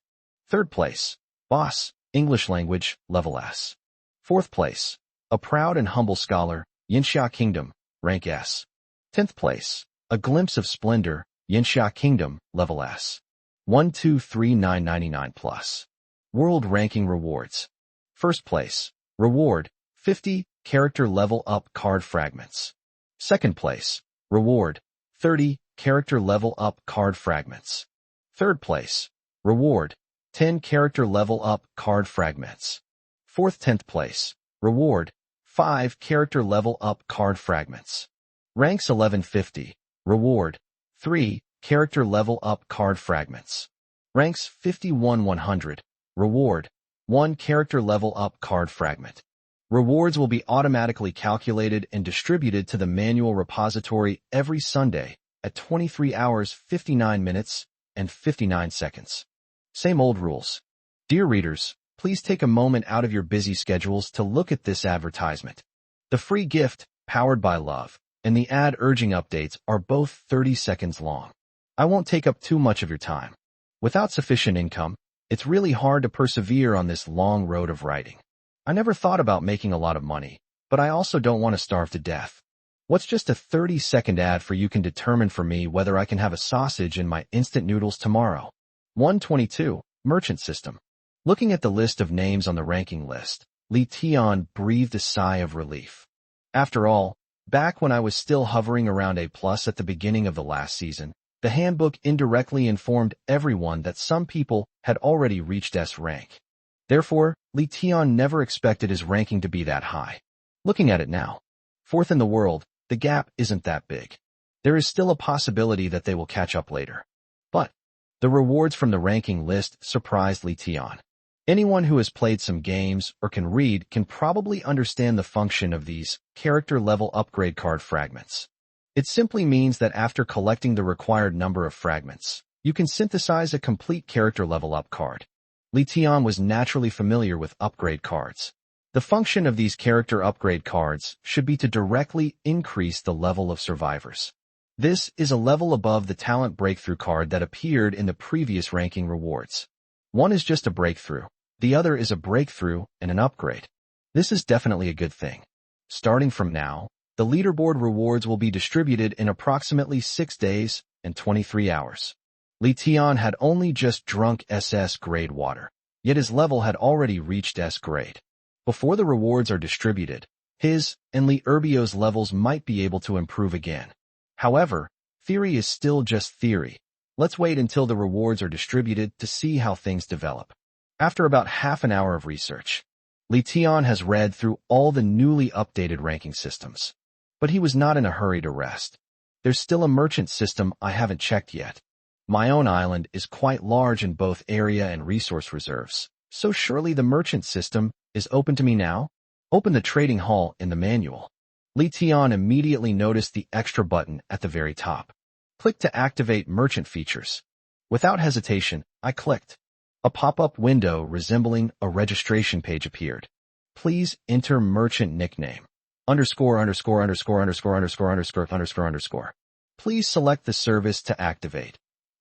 Third place. Boss, English language, level S. Fourth place. A proud and humble scholar, Yinxia Kingdom, rank S. 10th place. A glimpse of splendor, Yinxia Kingdom, level S. 123,999 plus. World ranking rewards. First place. Reward, 50, character level up card fragments. Second place. Reward, 30, character level up card fragments. Third place. Reward, 10 character level up card fragments. Fourth 10th place. Reward, 5 character level up card fragments. Ranks 1150. Reward, 3 character level up card fragments. Ranks 51-100. Reward, 1 character level up card fragment. Rewards will be automatically calculated and distributed to the manual repository every Sunday at 23 hours 59 minutes and 59 seconds. Same old rules. Dear readers, please take a moment out of your busy schedules to look at this advertisement. The free gift, powered by love, and the ad urging updates are both 30 seconds long. I won't take up too much of your time. Without sufficient income, it's really hard to persevere on this long road of writing. I never thought about making a lot of money, but I also don't want to starve to death. What's just a 30-second ad for you can determine for me whether I can have a sausage in my instant noodles tomorrow. 122. Merchant System. Looking at the list of names on the ranking list, Li Tian breathed a sigh of relief. After all, back when I was still hovering around A+ at the beginning of the last season, the handbook indirectly informed everyone that some people had already reached S rank. Therefore, Li Tian never expected his ranking to be that high. Looking at it now, fourth in the world, the gap isn't that big. There is still a possibility that they will catch up later. But the rewards from the ranking list surprised Li Tian. Anyone who has played some games or can read can probably understand the function of these character level upgrade card fragments. It simply means that after collecting the required number of fragments, you can synthesize a complete character level up card. Li Tian was naturally familiar with upgrade cards. The function of these character upgrade cards should be to directly increase the level of survivors. This is a level above the talent breakthrough card that appeared in the previous ranking rewards. One is just a breakthrough, the other is a breakthrough and an upgrade. This is definitely a good thing. Starting from now, the leaderboard rewards will be distributed in approximately 6 days and 23 hours. Li Tian had only just drunk SS grade water, yet his level had already reached S grade. Before the rewards are distributed, his and Li Erbio's levels might be able to improve again. However, theory is still just theory. Let's wait until the rewards are distributed to see how things develop. After about half an hour of research, Li Tian has read through all the newly updated ranking systems. But he was not in a hurry to rest. There's still a merchant system I haven't checked yet. My own island is quite large in both area and resource reserves, so surely the merchant system is open to me now? Open the trading hall in the manual. Li Tian immediately noticed the extra button at the very top. Click to activate merchant features. Without hesitation, I clicked. A pop-up window resembling a registration page appeared. Please enter merchant nickname. ______________________________________________________________________________________________________________ Please select the service to activate.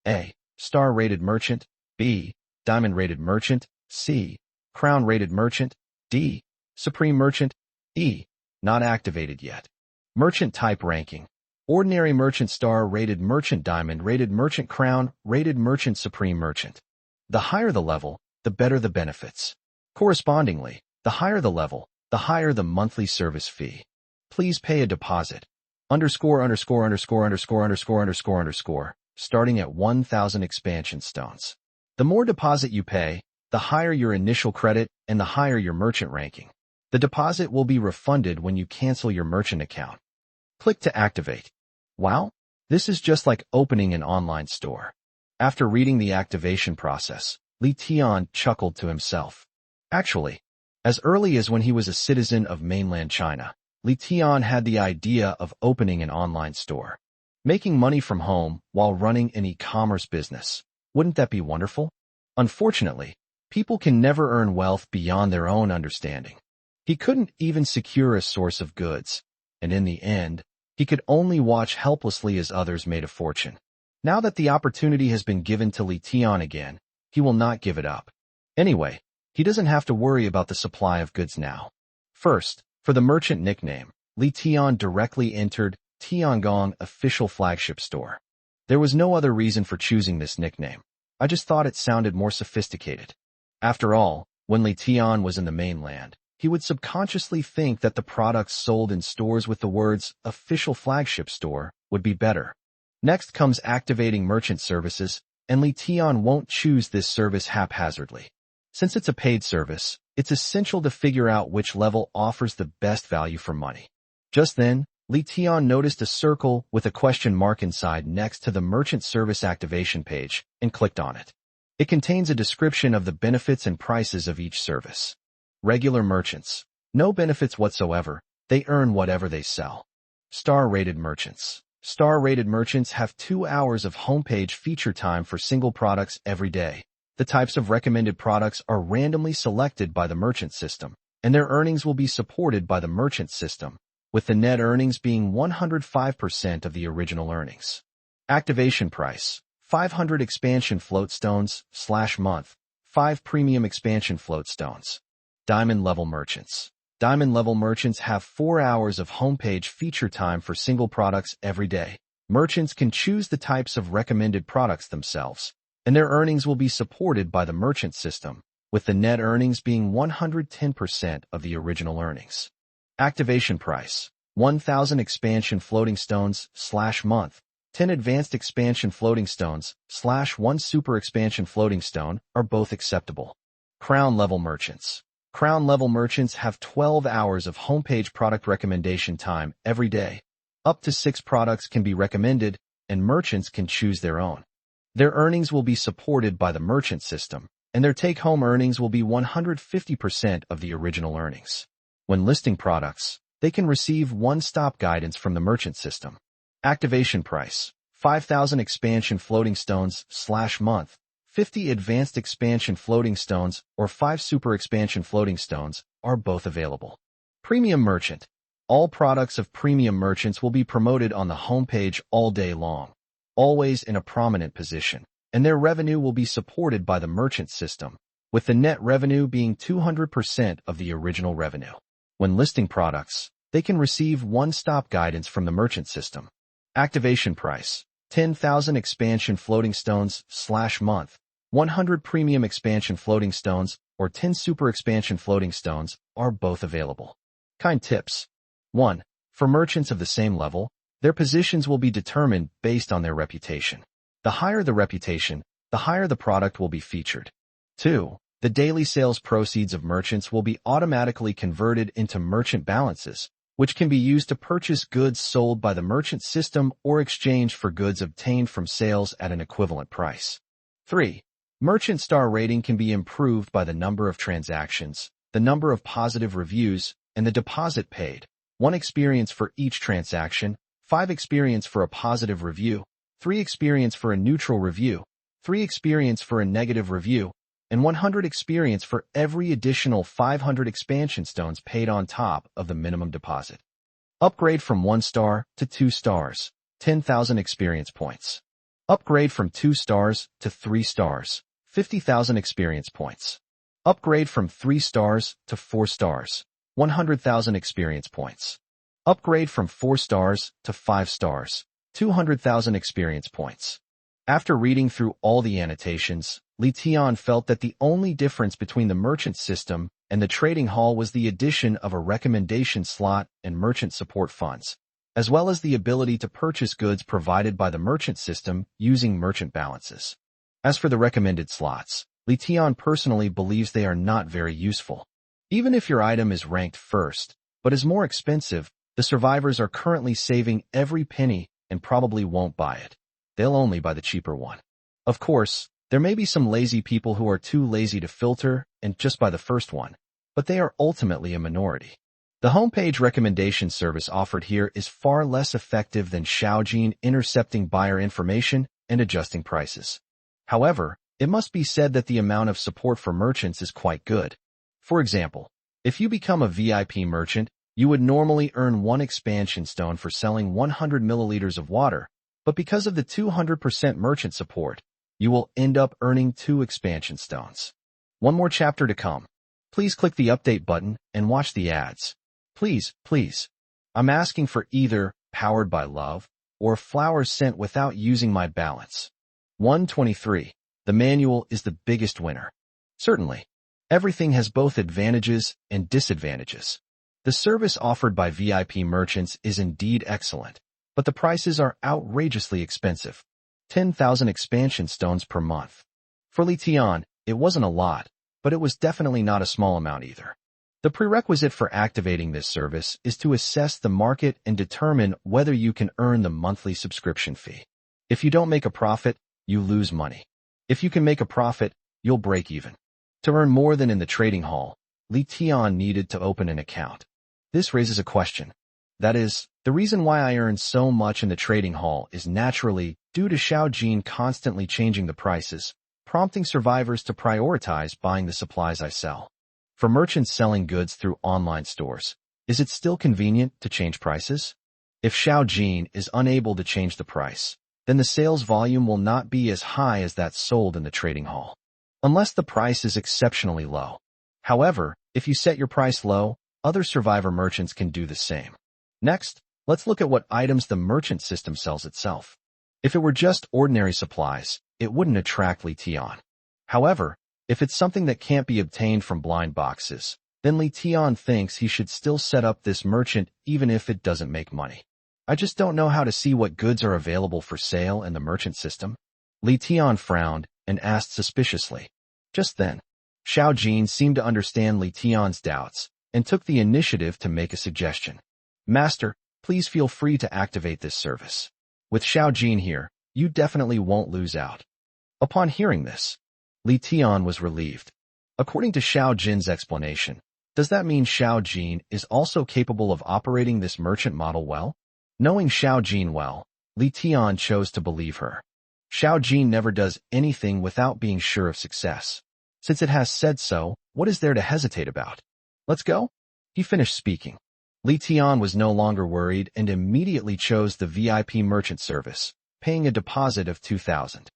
A. Star-rated merchant. B. Diamond-rated merchant. C. Crown-rated merchant. D. Supreme merchant. E. Not activated yet. Merchant type ranking. Ordinary merchant, star-rated merchant, diamond-rated merchant, crown-rated merchant, supreme merchant. The higher the level, the better the benefits. Correspondingly, the higher the level, the higher the monthly service fee. Please pay a deposit. ______________________________________________________ starting at 1,000 expansion stones. The more deposit you pay, the higher your initial credit and the higher your merchant ranking. The deposit will be refunded when you cancel your merchant account. Click to activate. Wow, this is just like opening an online store. After reading the activation process, Li Tian chuckled to himself. Actually, as early as when he was a citizen of mainland China, Li Tian had the idea of opening an online store. Making money from home while running an e-commerce business. Wouldn't that be wonderful? Unfortunately, people can never earn wealth beyond their own understanding. He couldn't even secure a source of goods, and in the end, he could only watch helplessly as others made a fortune. Now that the opportunity has been given to Li Tian again, he will not give it up. Anyway, he doesn't have to worry about the supply of goods now. First, for the merchant nickname, Li Tian directly entered Tiangong official flagship store. There was no other reason for choosing this nickname. I just thought it sounded more sophisticated. After all, when Li Tian was in the mainland, he would subconsciously think that the products sold in stores with the words official flagship store would be better. Next comes activating merchant services, and Li Tian won't choose this service haphazardly. Since it's a paid service, it's essential to figure out which level offers the best value for money. Just then, Li Tian noticed a circle with a question mark inside next to the merchant service activation page and clicked on it. It contains a description of the benefits and prices of each service. Regular merchants. No benefits whatsoever. They earn whatever they sell. Star-rated merchants. Star-rated merchants have 2 hours of homepage feature time for single products every day. The types of recommended products are randomly selected by the merchant system, and their earnings will be supported by the merchant system, with the net earnings being 105% of the original earnings. Activation price, 500 expansion floatstones / month, 5 premium expansion floatstones. Diamond level merchants. Diamond level merchants have 4 hours of homepage feature time for single products every day. Merchants can choose the types of recommended products themselves, and their earnings will be supported by the merchant system, with the net earnings being 110% of the original earnings. Activation price, 1,000 expansion floating stones / month, 10 advanced expansion floating stones / 1 super expansion floating stone are both acceptable. Crown level merchants. Crown level merchants have 12 hours of homepage product recommendation time every day. Up to 6 products can be recommended, and merchants can choose their own. Their earnings will be supported by the merchant system, and their take-home earnings will be 150% of the original earnings. When listing products, they can receive one-stop guidance from the merchant system. Activation price, 5,000 expansion floating stones / month, 50 advanced expansion floating stones or 5 super expansion floating stones are both available. Premium merchant. All products of premium merchants will be promoted on the homepage all day long, always in a prominent position, and their revenue will be supported by the merchant system, with the net revenue being 200% of the original revenue. When listing products, they can receive one-stop guidance from the merchant system. Activation price, 10,000 expansion floating stones / month, 100 premium expansion floating stones or 10 super expansion floating stones are both available. Kind tips. 1. For merchants of the same level, their positions will be determined based on their reputation. The higher the reputation, the higher the product will be featured. 2. The daily sales proceeds of merchants will be automatically converted into merchant balances, which can be used to purchase goods sold by the merchant system or exchange for goods obtained from sales at an equivalent price. 3. Merchant star rating can be improved by the number of transactions, the number of positive reviews, and the deposit paid. 1 experience for each transaction, 5 experience for a positive review, 3 experience for a neutral review, 3 experience for a negative review, and 100 experience for every additional 500 expansion stones paid on top of the minimum deposit. Upgrade from 1 star to 2 stars, 10,000 experience points. Upgrade from 2 stars to 3 stars, 50,000 experience points. Upgrade from 3 stars to 4 stars, 100,000 experience points. Upgrade from 4 stars to 5 stars, 200,000 experience points. After reading through all the annotations, Li Tian felt that the only difference between the merchant system and the trading hall was the addition of a recommendation slot and merchant support funds, as well as the ability to purchase goods provided by the merchant system using merchant balances. As for the recommended slots, Li Tian personally believes they are not very useful. Even if your item is ranked first, but is more expensive, the survivors are currently saving every penny and probably won't buy it. They'll only buy the cheaper one. Of course, there may be some lazy people who are too lazy to filter and just buy the first one, but they are ultimately a minority. The homepage recommendation service offered here is far less effective than Xiaojin intercepting buyer information and adjusting prices. However, it must be said that the amount of support for merchants is quite good. For example, if you become a VIP merchant, you would normally earn 1 expansion stone for selling 100 milliliters of water, but because of the 200% merchant support, you will end up earning 2 expansion stones. One more chapter to come. Please click the update button and watch the ads. Please, please. I'm asking for either powered by love or flowers sent without using my balance. 123. The manual is the biggest winner. Certainly. Everything has both advantages and disadvantages. The service offered by VIP merchants is indeed excellent, but the prices are outrageously expensive. 10,000 expansion stones per month. For Li Tian, it wasn't a lot, but it was definitely not a small amount either. The prerequisite for activating this service is to assess the market and determine whether you can earn the monthly subscription fee. If you don't make a profit, you lose money. If you can make a profit, you'll break even. To earn more than in the trading hall, Li Tian needed to open an account. This raises a question. That is, the reason why I earn so much in the trading hall is naturally due to Xiaojin constantly changing the prices, prompting survivors to prioritize buying the supplies I sell. For merchants selling goods through online stores, is it still convenient to change prices? If Xiaojin is unable to change the price, then the sales volume will not be as high as that sold in the trading hall, unless the price is exceptionally low. However, if you set your price low, other survivor merchants can do the same. Next, let's look at what items the merchant system sells itself. If it were just ordinary supplies, it wouldn't attract Li Tian. However, if it's something that can't be obtained from blind boxes, then Li Tian thinks he should still set up this merchant even if it doesn't make money. I just don't know how to see what goods are available for sale in the merchant system. Li Tian frowned and asked suspiciously. Just then, Xiaojin seemed to understand Li Tian's doubts and took the initiative to make a suggestion. Master, please feel free to activate this service. With Xiaojin here, you definitely won't lose out. Upon hearing this, Li Tian was relieved. According to Xiaojin's explanation, does that mean Xiaojin is also capable of operating this merchant model well? Knowing Xiaojin well, Li Tian chose to believe her. Xiaojin never does anything without being sure of success. Since it has said so, what is there to hesitate about? Let's go? He finished speaking. Li Tian was no longer worried and immediately chose the VIP merchant service, paying a deposit of 2,000.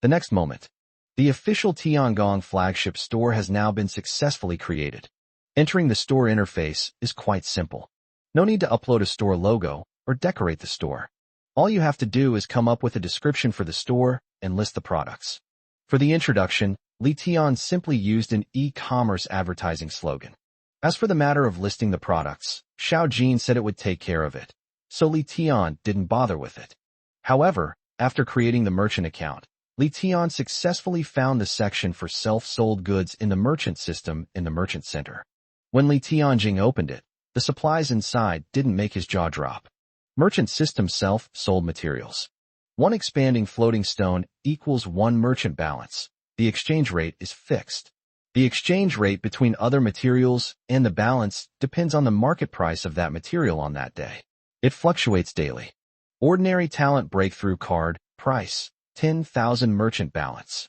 The next moment, the official Tiangong flagship store has now been successfully created. Entering the store interface is quite simple. No need to upload a store logo or decorate the store. All you have to do is come up with a description for the store and list the products. For the introduction, Li Tian simply used an e-commerce advertising slogan. As for the matter of listing the products, Xiaojin said it would take care of it, so Li Tian didn't bother with it. However, after creating the merchant account, Li Tian successfully found the section for self-sold goods in the merchant system in the merchant center. When Li Tianjing opened it, the supplies inside didn't make his jaw drop. Merchant system self-sold materials. 1 expanding floating stone equals 1 merchant balance. The exchange rate is fixed. The exchange rate between other materials and the balance depends on the market price of that material on that day. It fluctuates daily. Ordinary talent breakthrough card, price, 10,000 merchant balance.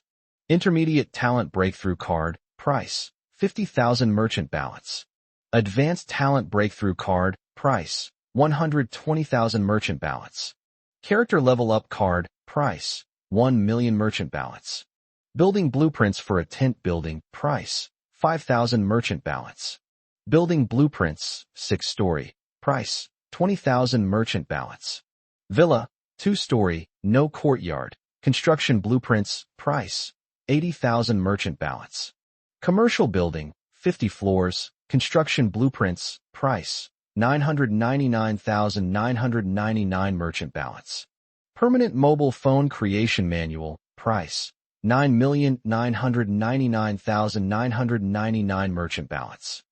Intermediate talent breakthrough card, price, 50,000 merchant balance. Advanced talent breakthrough card, price, 120,000 merchant balance. Character level up card, price, 1 million merchant balance. Building blueprints for a tent building, price, 5,000 merchant balance. Building blueprints, 6-story, price, 20,000 merchant balance. Villa, 2-story, no courtyard, construction blueprints, price, 80,000 merchant balance. Commercial building, 50 floors, construction blueprints, price, 999,999 merchant balance. Permanent mobile phone creation manual, price, 9,999,999 merchant balance.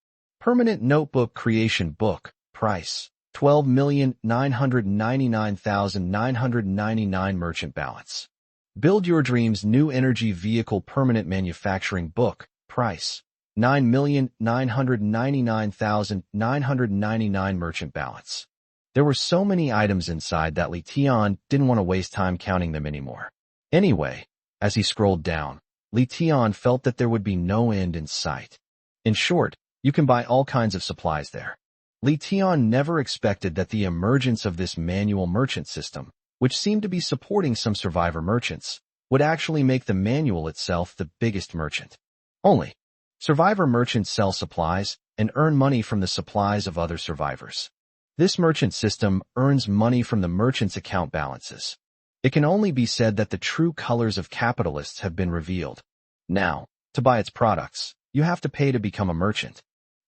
Permanent notebook creation book, price, 12,999,999 merchant balance. Build Your Dreams New Energy Vehicle Permanent Manufacturing Book. Price: $9,999,999 merchant balance. There were so many items inside that Li Tian didn't want to waste time counting them anymore. Anyway, as he scrolled down, Li Tian felt that there would be no end in sight. In short, you can buy all kinds of supplies there. Li Tian never expected that the emergence of this manual merchant system, which seemed to be supporting some survivor merchants, would actually make the manual itself the biggest merchant. Only, survivor merchants sell supplies and earn money from the supplies of other survivors. This merchant system earns money from the merchant's account balances. It can only be said that the true colors of capitalists have been revealed. Now, to buy its products, you have to pay to become a merchant.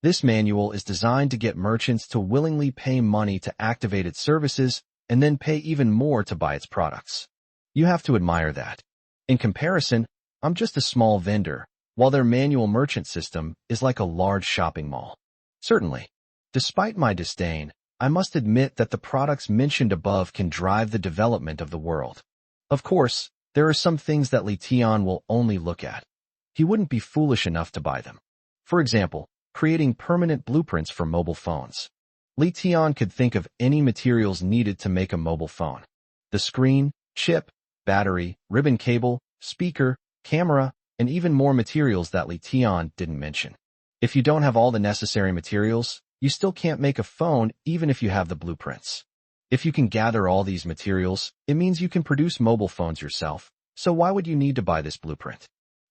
This manual is designed to get merchants to willingly pay money to activate its services and then pay even more to buy its products. You have to admire that. In comparison, I'm just a small vendor, while their manual merchant system is like a large shopping mall. Certainly, despite my disdain, I must admit that the products mentioned above can drive the development of the world. Of course, there are some things that Li Tian will only look at. He wouldn't be foolish enough to buy them. For example, creating permanent blueprints for mobile phones. Li Tian could think of any materials needed to make a mobile phone. The screen, chip, battery, ribbon cable, speaker, camera, and even more materials that Li Tian didn't mention. If you don't have all the necessary materials, you still can't make a phone even if you have the blueprints. If you can gather all these materials, it means you can produce mobile phones yourself, so why would you need to buy this blueprint?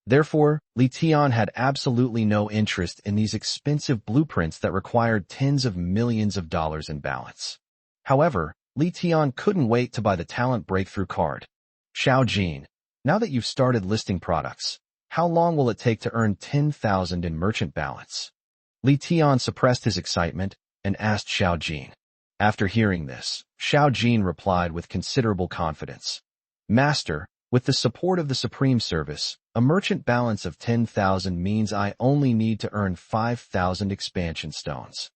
Therefore, Li Tian had absolutely no interest in these expensive blueprints that required tens of millions of dollars in balance. However, Li Tian couldn't wait to buy the talent breakthrough card. Xiao Jin, now that you've started listing products, how long will it take to earn 10,000 in merchant balance? Li Tian suppressed his excitement and asked Xiao Jin. After hearing this, Xiao Jin replied with considerable confidence. Master, with the support of the Supreme Service, a merchant balance of 10,000 means I only need to earn 5,000 expansion stones.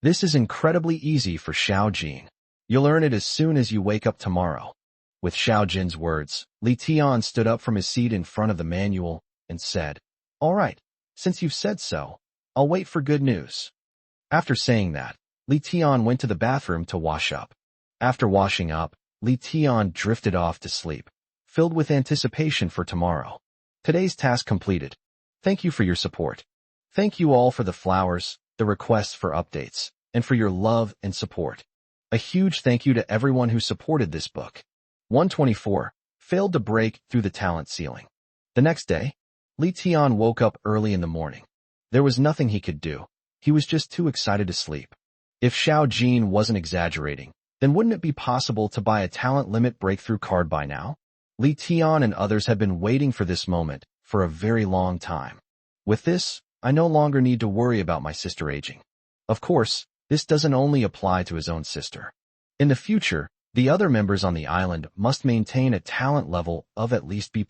This is incredibly easy for Xiao Jin. You'll earn it as soon as you wake up tomorrow. With Xiao Jin's words, Li Tian stood up from his seat in front of the manual and said, "All right, since you've said so, I'll wait for good news." After saying that, Li Tian went to the bathroom to wash up. After washing up, Li Tian drifted off to sleep, filled with anticipation for tomorrow. Today's task completed. Thank you for your support. Thank you all for the flowers, the requests for updates, and for your love and support. A huge thank you to everyone who supported this book. 124. Failed to break through the talent ceiling. The next day, Li Tian woke up early in the morning. There was nothing he could do. He was just too excited to sleep. If Xiao Jin wasn't exaggerating, then wouldn't it be possible to buy a talent limit breakthrough card by now? Li Tian and others had been waiting for this moment for a very long time. With this, I no longer need to worry about my sister aging. Of course, this doesn't only apply to his own sister. In the future, the other members on the island must maintain a talent level of at least B+.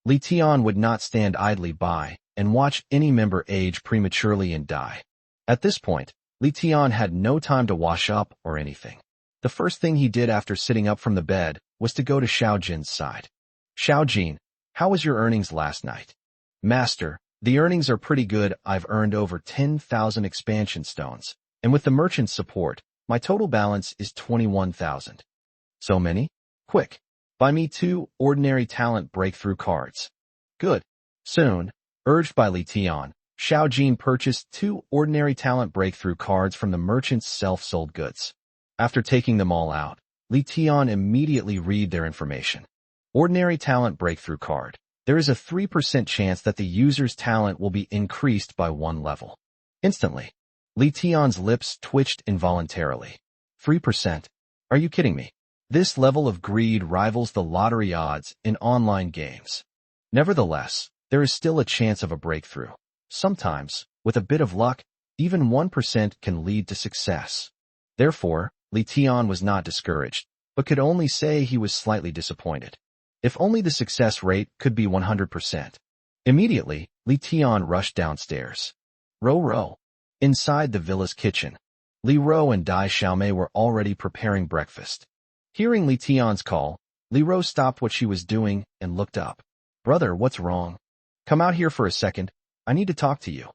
Li Tian would not stand idly by and watch any member age prematurely and die. At this point, Li Tian had no time to wash up or anything. The first thing he did after sitting up from the bed was to go to Xiao Jin's side. "Xiao Jin, how was your earnings last night?" "Master, the earnings are pretty good. I've earned over 10,000 expansion stones, and with the merchant's support, my total balance is 21,000. "So many? Quick, buy me 2 ordinary talent breakthrough cards." "Good." Soon, urged by Li Tian, Xiao Jin purchased 2 ordinary talent breakthrough cards from the merchant's self-sold goods. After taking them all out, Li Tian immediately read their information. Ordinary talent breakthrough card. There is a 3% chance that the user's talent will be increased by 1 level. Instantly, Li Tian's lips twitched involuntarily. 3%? Are you kidding me? This level of greed rivals the lottery odds in online games. Nevertheless, there is still a chance of a breakthrough. Sometimes, with a bit of luck, even 1% can lead to success. Therefore, Li Tian was not discouraged, but could only say he was slightly disappointed. If only the success rate could be 100%. Immediately, Li Tian rushed downstairs. Ro. Inside the villa's kitchen, Li Ro and Dai Xiaomei were already preparing breakfast. Hearing Li Tian's call, Li Rose stopped what she was doing and looked up. Brother, what's wrong? Come out here for a second. I need to talk to you.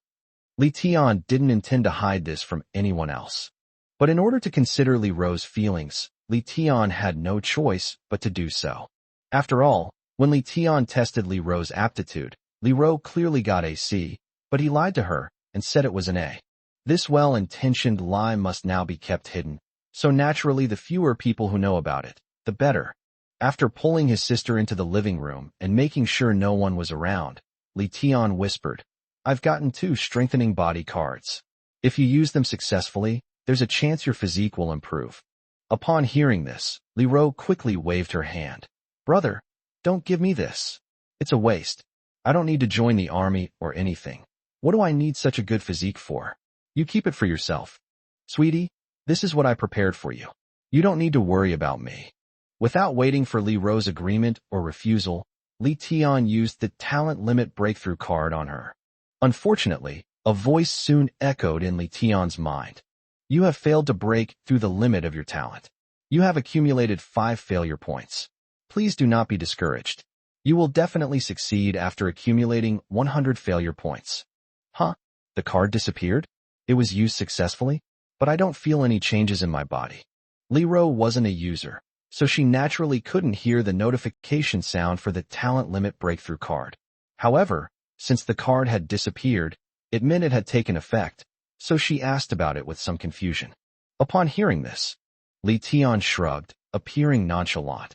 Li Tian didn't intend to hide this from anyone else. But in order to consider Li Rose's feelings, Li Tian had no choice but to do so. After all, when Li Tian tested Li Rose's aptitude, Li Rose clearly got a C, but he lied to her and said it was an A. This well-intentioned lie must now be kept hidden, so naturally the fewer people who know about it, the better. After pulling his sister into the living room and making sure no one was around, Li Tian whispered, I've gotten 2 strengthening body cards. If you use them successfully, there's a chance your physique will improve. Upon hearing this, Li Rose quickly waved her hand. Brother, don't give me this. It's a waste. I don't need to join the army or anything. What do I need such a good physique for? You keep it for yourself. Sweetie, this is what I prepared for you. You don't need to worry about me. Without waiting for Li Rose's agreement or refusal, Li Tian used the talent limit breakthrough card on her. Unfortunately, a voice soon echoed in Li Tian's mind. You have failed to break through the limit of your talent. You have accumulated 5 failure points. Please do not be discouraged. You will definitely succeed after accumulating 100 failure points. Huh? The card disappeared? It was used successfully? But I don't feel any changes in my body. Li Rose wasn't a user, so she naturally couldn't hear the notification sound for the talent limit breakthrough card. However, since the card had disappeared, it meant it had taken effect, so she asked about it with some confusion. Upon hearing this, Li Tian shrugged, appearing nonchalant.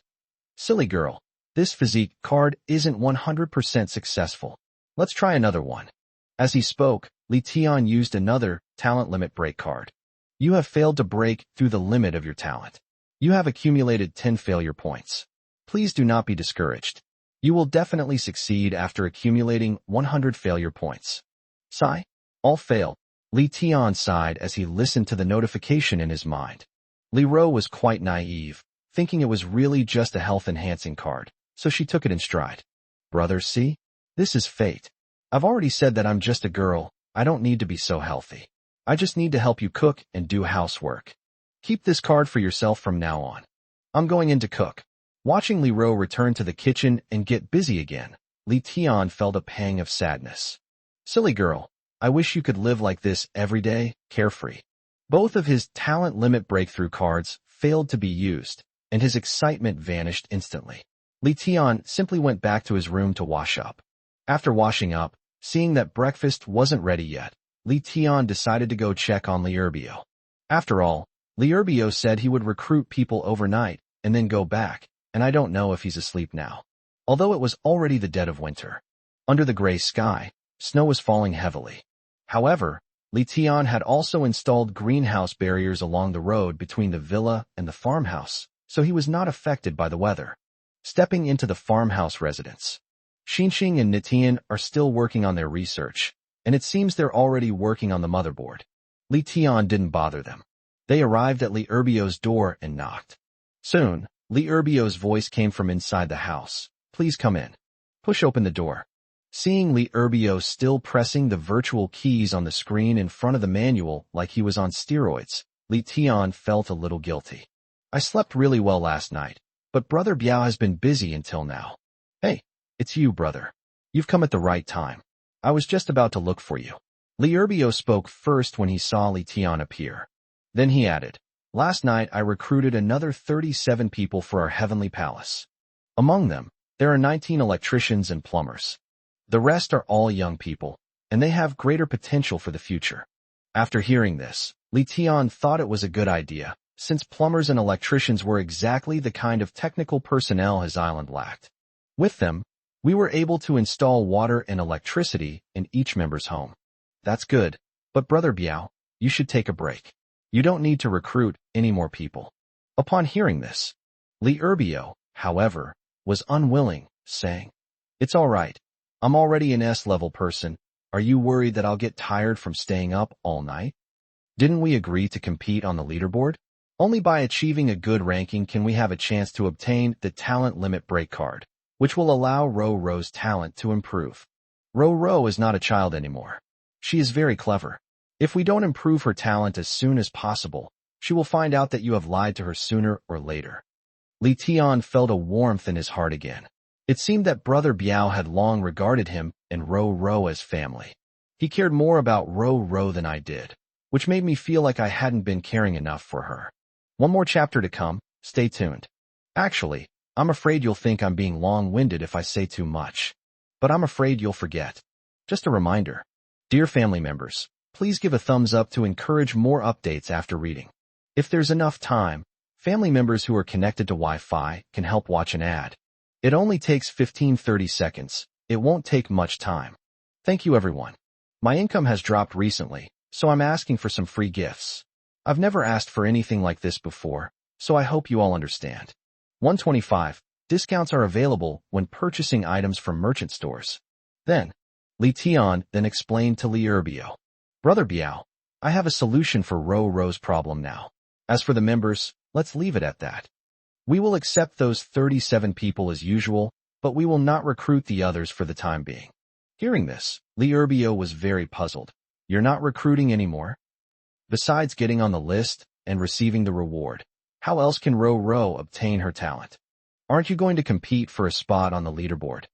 Silly girl, this physique card isn't 100% successful. Let's try another one. As he spoke, Li Tian used another talent limit break card. You have failed to break through the limit of your talent. You have accumulated 10 failure points. Please do not be discouraged. You will definitely succeed after accumulating 100 failure points. Sigh? All failed. Li Tian sighed as he listened to the notification in his mind. Li Rose was quite naive, thinking it was really just a health-enhancing card, so she took it in stride. Brother, see? This is fate. I've already said that I'm just a girl. I don't need to be so healthy. I just need to help you cook and do housework. Keep this card for yourself from now on. I'm going in to cook. Watching Li Rose return to the kitchen and get busy again, Li Tian felt a pang of sadness. Silly girl, I wish you could live like this every day, carefree. Both of his talent limit breakthrough cards failed to be used, and his excitement vanished instantly. Li Tian simply went back to his room to wash up. After washing up, seeing that breakfast wasn't ready yet, Li Tian decided to go check on Liurbio. After all, Liurbio said he would recruit people overnight and then go back, and I don't know if he's asleep now. Although it was already the dead of winter. Under the gray sky, snow was falling heavily. However, Li Tian had also installed greenhouse barriers along the road between the villa and the farmhouse, so he was not affected by the weather. Stepping into the farmhouse residence, Xinxing and Nitian are still working on their research, and it seems they're already working on the motherboard. Li Tian didn't bother them. They arrived at Liurbio's door and knocked. Soon, Liurbio's voice came from inside the house. Please come in. Push open the door. Seeing Liurbio still pressing the virtual keys on the screen in front of the manual like he was on steroids, Li Tian felt a little guilty. I slept really well last night, but Brother Biao has been busy until now. Hey, it's you, brother. You've come at the right time. I was just about to look for you. Liurbio spoke first when he saw Li Tian appear. Then he added, last night I recruited another 37 people for our heavenly palace. Among them, there are 19 electricians and plumbers. The rest are all young people, and they have greater potential for the future. After hearing this, Li Tian thought it was a good idea, since plumbers and electricians were exactly the kind of technical personnel his island lacked. With them, we were able to install water and electricity in each member's home. That's good, but Brother Biao, you should take a break. You don't need to recruit any more people. Upon hearing this, Liurbio, however, was unwilling, saying, It's all right. I'm already an S-level person. Are you worried that I'll get tired from staying up all night? Didn't we agree to compete on the leaderboard? Only by achieving a good ranking can we have a chance to obtain the talent limit break card, which will allow Ro's talent to improve. Ro is not a child anymore. She is very clever. If we don't improve her talent as soon as possible, she will find out that you have lied to her sooner or later. Li Tian felt a warmth in his heart again. It seemed that Brother Biao had long regarded him and Ro Ro as family. He cared more about Ro Ro than I did, which made me feel like I hadn't been caring enough for her. One more chapter to come, stay tuned. Actually, I'm afraid you'll think I'm being long-winded if I say too much. But I'm afraid you'll forget. Just a reminder. Dear family members, please give a thumbs up to encourage more updates after reading. If there's enough time, family members who are connected to Wi-Fi can help watch an ad. It only takes 15-30 seconds. It won't take much time. Thank you everyone. My income has dropped recently, so I'm asking for some free gifts. I've never asked for anything like this before, so I hope you all understand. 125. Discounts are available when purchasing items from merchant stores. Then, Li Tian then explained to Li Erbio. Brother Biao, I have a solution for Ro Ro's problem now. As for the members, let's leave it at that. We will accept those 37 people as usual, but we will not recruit the others for the time being. Hearing this, Li Erbio was very puzzled. You're not recruiting anymore? Besides getting on the list and receiving the reward, how else can Ro Ro obtain her talent? Aren't you going to compete for a spot on the leaderboard?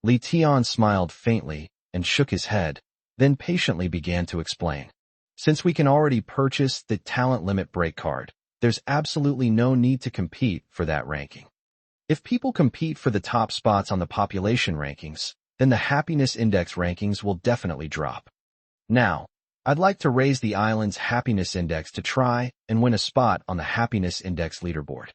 Li Tian smiled faintly and shook his head, then patiently began to explain. Since we can already purchase the talent limit break card, there's absolutely no need to compete for that ranking. If people compete for the top spots on the population rankings, then the happiness index rankings will definitely drop. Now, I'd like to raise the island's happiness index to try and win a spot on the happiness index leaderboard.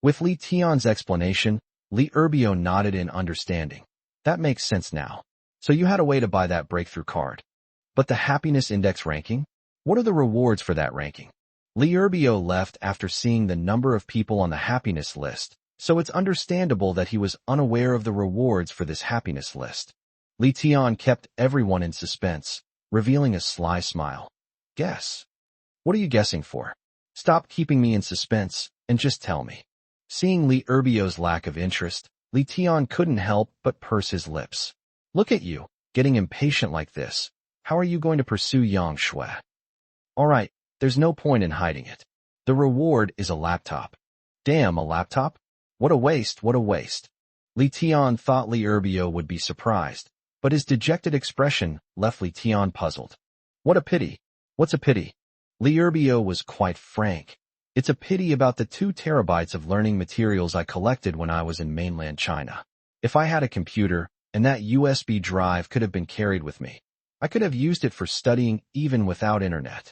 With Li Tian's explanation, Li Erbio nodded in understanding. That makes sense now. So you had a way to buy that breakthrough card. But the happiness index ranking? What are the rewards for that ranking? Li Erbio left after seeing the number of people on the happiness list, so it's understandable that he was unaware of the rewards for this happiness list. Li Tian kept everyone in suspense, revealing a sly smile. Guess. What are you guessing for? Stop keeping me in suspense and just tell me. Seeing Li Erbio's lack of interest, Li Tian couldn't help but purse his lips. Look at you, getting impatient like this. How are you going to pursue Yang Shui? Alright, there's no point in hiding it. The reward is a laptop. Damn, a laptop? What a waste, what a waste. Li Tian thought Li Erbio would be surprised, but his dejected expression left Li Tian puzzled. What a pity. What's a pity? Li Erbio was quite frank. It's a pity about the 2 terabytes of learning materials I collected when I was in mainland China. If I had a computer, and that USB drive could have been carried with me, I could have used it for studying even without internet.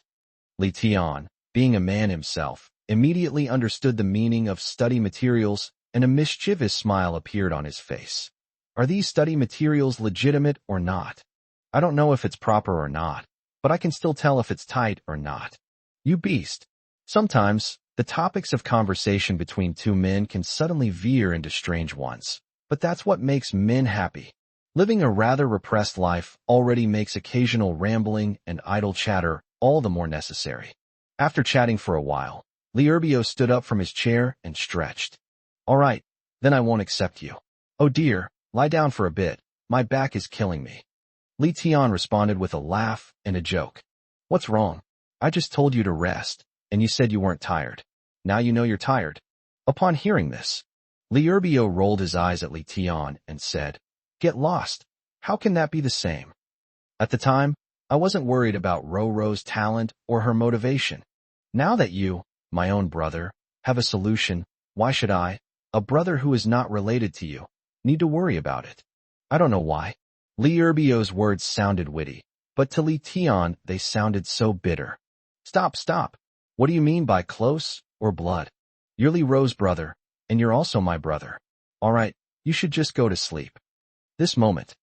Li Tian, being a man himself, immediately understood the meaning of study materials, and a mischievous smile appeared on his face. Are these study materials legitimate or not? I don't know if it's proper or not, but I can still tell if it's tight or not. You beast. Sometimes, the topics of conversation between 2 men can suddenly veer into strange ones, but that's what makes men happy. Living a rather repressed life already makes occasional rambling and idle chatter all the more necessary. After chatting for a while, Li Erbio stood up from his chair and stretched. All right, then I won't accept you. Oh dear, lie down for a bit, my back is killing me. Li Tian responded with a laugh and a joke. What's wrong? I just told you to rest, and you said you weren't tired. Now you know you're tired. Upon hearing this, Li Erbio rolled his eyes at Li Tian and said, Get lost. How can that be the same? At the time, I wasn't worried about Ro Ro's talent or her motivation. Now that you, my own brother, have a solution, why should I, a brother who is not related to you, need to worry about it? I don't know why. Li Erbio's words sounded witty, but to Li Tian they sounded so bitter. Stop, stop. What do you mean by close or blood? You're Li Ro's brother, and you're also my brother. All right, you should just go to sleep. This moment,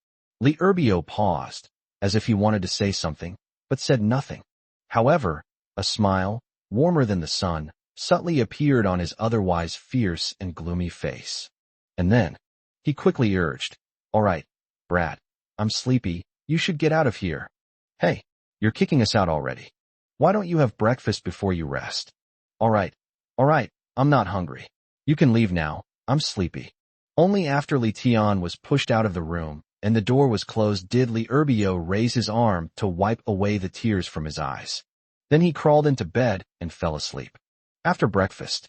Li Erbio paused, as if he wanted to say something, but said nothing. However, a smile, warmer than the sun, subtly appeared on his otherwise fierce and gloomy face. And then, he quickly urged, All right, Brad, I'm sleepy, you should get out of here. Hey, you're kicking us out already. Why don't you have breakfast before you rest? All right, I'm not hungry. You can leave now, I'm sleepy. Only after Li Tian was pushed out of the room, and the door was closed did Li Erbio raise his arm to wipe away the tears from his eyes. Then he crawled into bed and fell asleep. After breakfast,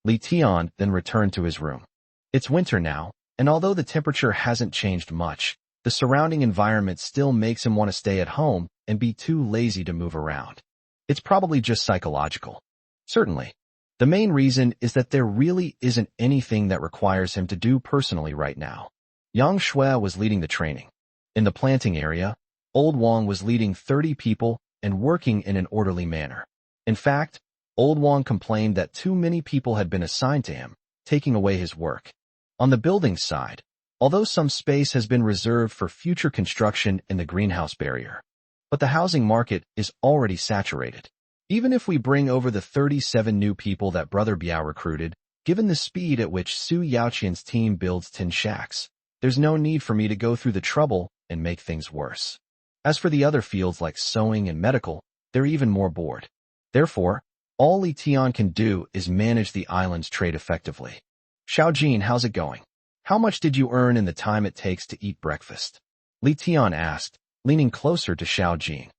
Li Tian then returned to his room. It's winter now, and although the temperature hasn't changed much, the surrounding environment still makes him want to stay at home and be too lazy to move around. It's probably just psychological. Certainly. The main reason is that there really isn't anything that requires him to do personally right now. Yang Shui was leading the training. In the planting area, Old Wang was leading 30 people and working in an orderly manner. In fact, Old Wang complained that too many people had been assigned to him, taking away his work. On the building side, although some space has been reserved for future construction in the greenhouse barrier, but the housing market is already saturated. Even if we bring over the 37 new people that Brother Biao recruited, given the speed at which Su Yaoqian's team builds tin shacks, there's no need for me to go through the trouble and make things worse. As for the other fields like sewing and medical, they're even more bored. Therefore, all Li Tian can do is manage the island's trade effectively. Xiaojin, how's it going? How much did you earn in the time it takes to eat breakfast? Li Tian asked, leaning closer to Xiaojin.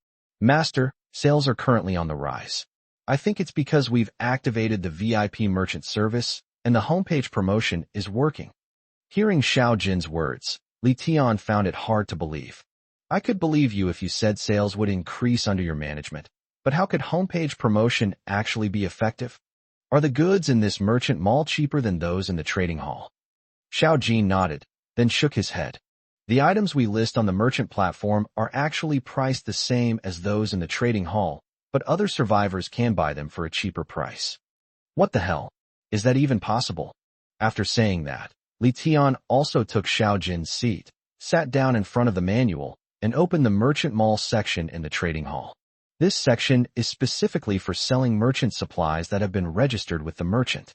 Master, sales are currently on the rise. I think it's because we've activated the VIP merchant service, and the homepage promotion is working. Hearing Xiaojin's words, Li Tian found it hard to believe. I could believe you if you said sales would increase under your management, but how could homepage promotion actually be effective? Are the goods in this merchant mall cheaper than those in the trading hall? Xiaojin nodded, then shook his head. The items we list on the merchant platform are actually priced the same as those in the trading hall, but other survivors can buy them for a cheaper price. What the hell? Is that even possible? After saying that, Li Tian also took Xiaojin's seat, sat down in front of the manual, and opened the merchant mall section in the trading hall. This section is specifically for selling merchant supplies that have been registered with the merchant.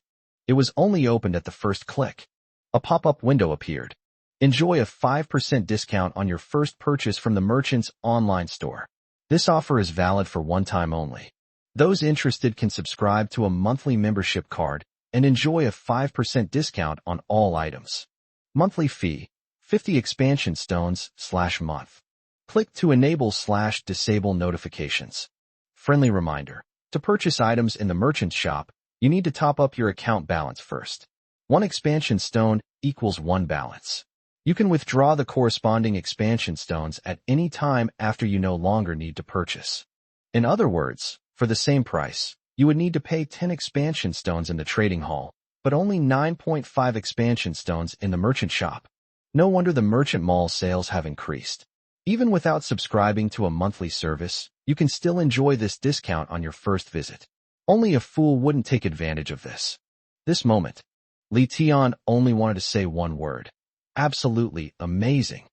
It was only opened at the first click. A pop-up window appeared. Enjoy a 5% discount on your first purchase from the merchant's online store. This offer is valid for one time only. Those interested can subscribe to a monthly membership card and enjoy a 5% discount on all items. Monthly fee, 50 expansion stones/month. Click to enable/disable notifications. Friendly reminder. To purchase items in the merchant shop, you need to top up your account balance first. 1 expansion stone equals 1 balance. You can withdraw the corresponding expansion stones at any time after you no longer need to purchase. In other words, for the same price, you would need to pay 10 expansion stones in the trading hall, but only 9.5 expansion stones in the merchant shop. No wonder the merchant mall sales have increased. Even without subscribing to a monthly service, you can still enjoy this discount on your first visit. Only a fool wouldn't take advantage of this. This moment, Li Tian only wanted to say one word. Absolutely amazing.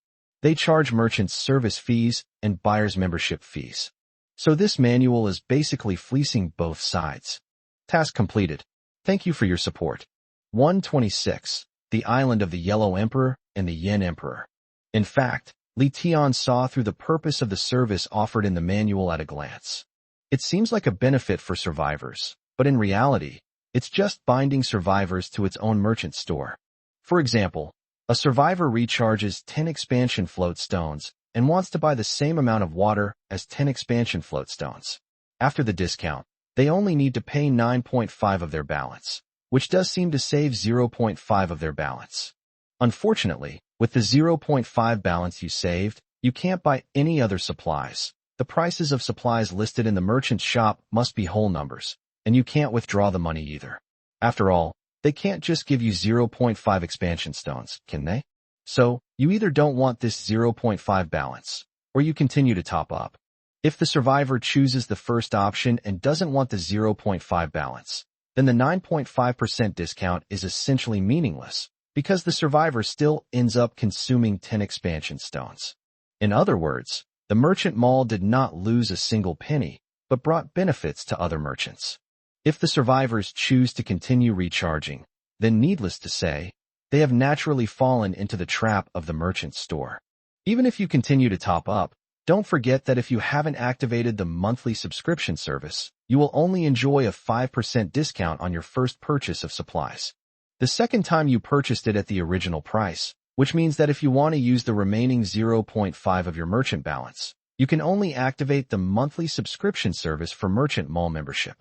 They charge merchants service fees and buyers membership fees. So this manual is basically fleecing both sides. Task completed. Thank you for your support. 126. The Island of the Yellow Emperor and the Yen Emperor. In fact, Li Tian saw through the purpose of the service offered in the manual at a glance. It seems like a benefit for survivors, but in reality, it's just binding survivors to its own merchant store. For example, a survivor recharges 10 expansion float stones and wants to buy the same amount of water as 10 expansion float stones. After the discount, they only need to pay 9.5 of their balance, which does seem to save 0.5 of their balance. Unfortunately, with the 0.5 balance you saved, you can't buy any other supplies. The prices of supplies listed in the merchant's shop must be whole numbers, and you can't withdraw the money either. After all, they can't just give you 0.5 expansion stones, can they? So, you either don't want this 0.5 balance, or you continue to top up. If the survivor chooses the first option and doesn't want the 0.5 balance, then the 9.5% discount is essentially meaningless, because the survivor still ends up consuming 10 expansion stones. In other words, the merchant mall did not lose a single penny, but brought benefits to other merchants. If the survivors choose to continue recharging, then needless to say, they have naturally fallen into the trap of the merchant store. Even if you continue to top up, don't forget that if you haven't activated the monthly subscription service, you will only enjoy a 5% discount on your first purchase of supplies. The second time you purchased it at the original price, which means that if you want to use the remaining 0.5 of your merchant balance, you can only activate the monthly subscription service for merchant mall membership.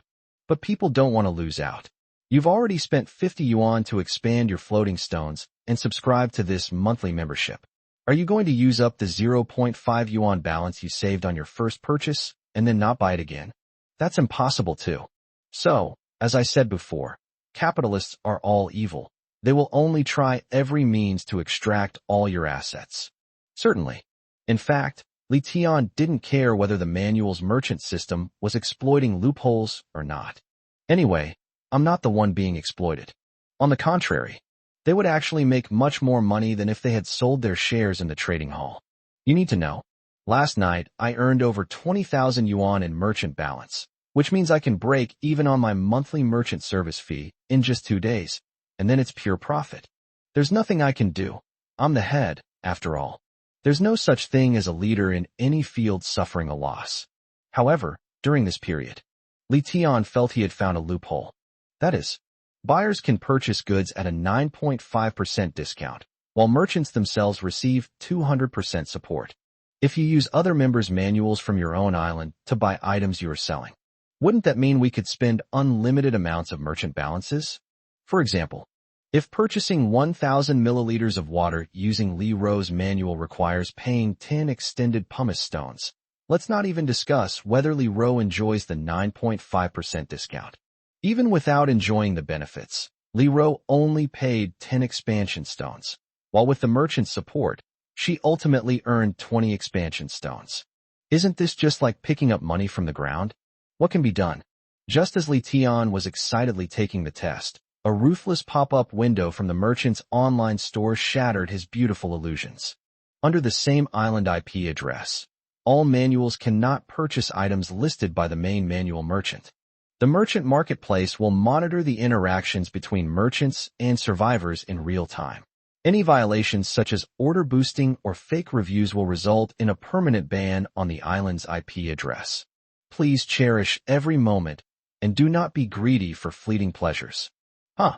But people don't want to lose out. You've already spent 50 yuan to expand your floating stones and subscribe to this monthly membership. Are you going to use up the zero point 0.5 yuan balance you saved on your first purchase and then not buy it again? That's impossible too. So, as I said before, capitalists are all evil. They will only try every means to extract all your assets. Certainly. In fact, Li Tian didn't care whether the manual's merchant system was exploiting loopholes or not. Anyway, I'm not the one being exploited. On the contrary, they would actually make much more money than if they had sold their shares in the trading hall. You need to know, last night I earned over 20,000 yuan in merchant balance, which means I can break even on my monthly merchant service fee in just 2 days, and then it's pure profit. There's nothing I can do. I'm the head, after all. There's no such thing as a leader in any field suffering a loss. However, during this period, Li Tian felt he had found a loophole. That is, buyers can purchase goods at a 9.5% discount, while merchants themselves receive 200% support. If you use other members' manuals from your own island to buy items you are selling, wouldn't that mean we could spend unlimited amounts of merchant balances? For example, if purchasing 1,000 milliliters of water using Li Ro's manual requires paying 10 extended pumice stones, let's not even discuss whether Li Ro enjoys the 9.5% discount. Even without enjoying the benefits, Li Ro only paid 10 expansion stones, while with the merchant's support, she ultimately earned 20 expansion stones. Isn't this just like picking up money from the ground? What can be done? Just as Li Tian was excitedly taking the test, a ruthless pop-up window from the merchant's online store shattered his beautiful illusions. Under the same island IP address, all manuals cannot purchase items listed by the main manual merchant. The merchant marketplace will monitor the interactions between merchants and survivors in real time. Any violations such as order boosting or fake reviews will result in a permanent ban on the island's IP address. Please cherish every moment and do not be greedy for fleeting pleasures.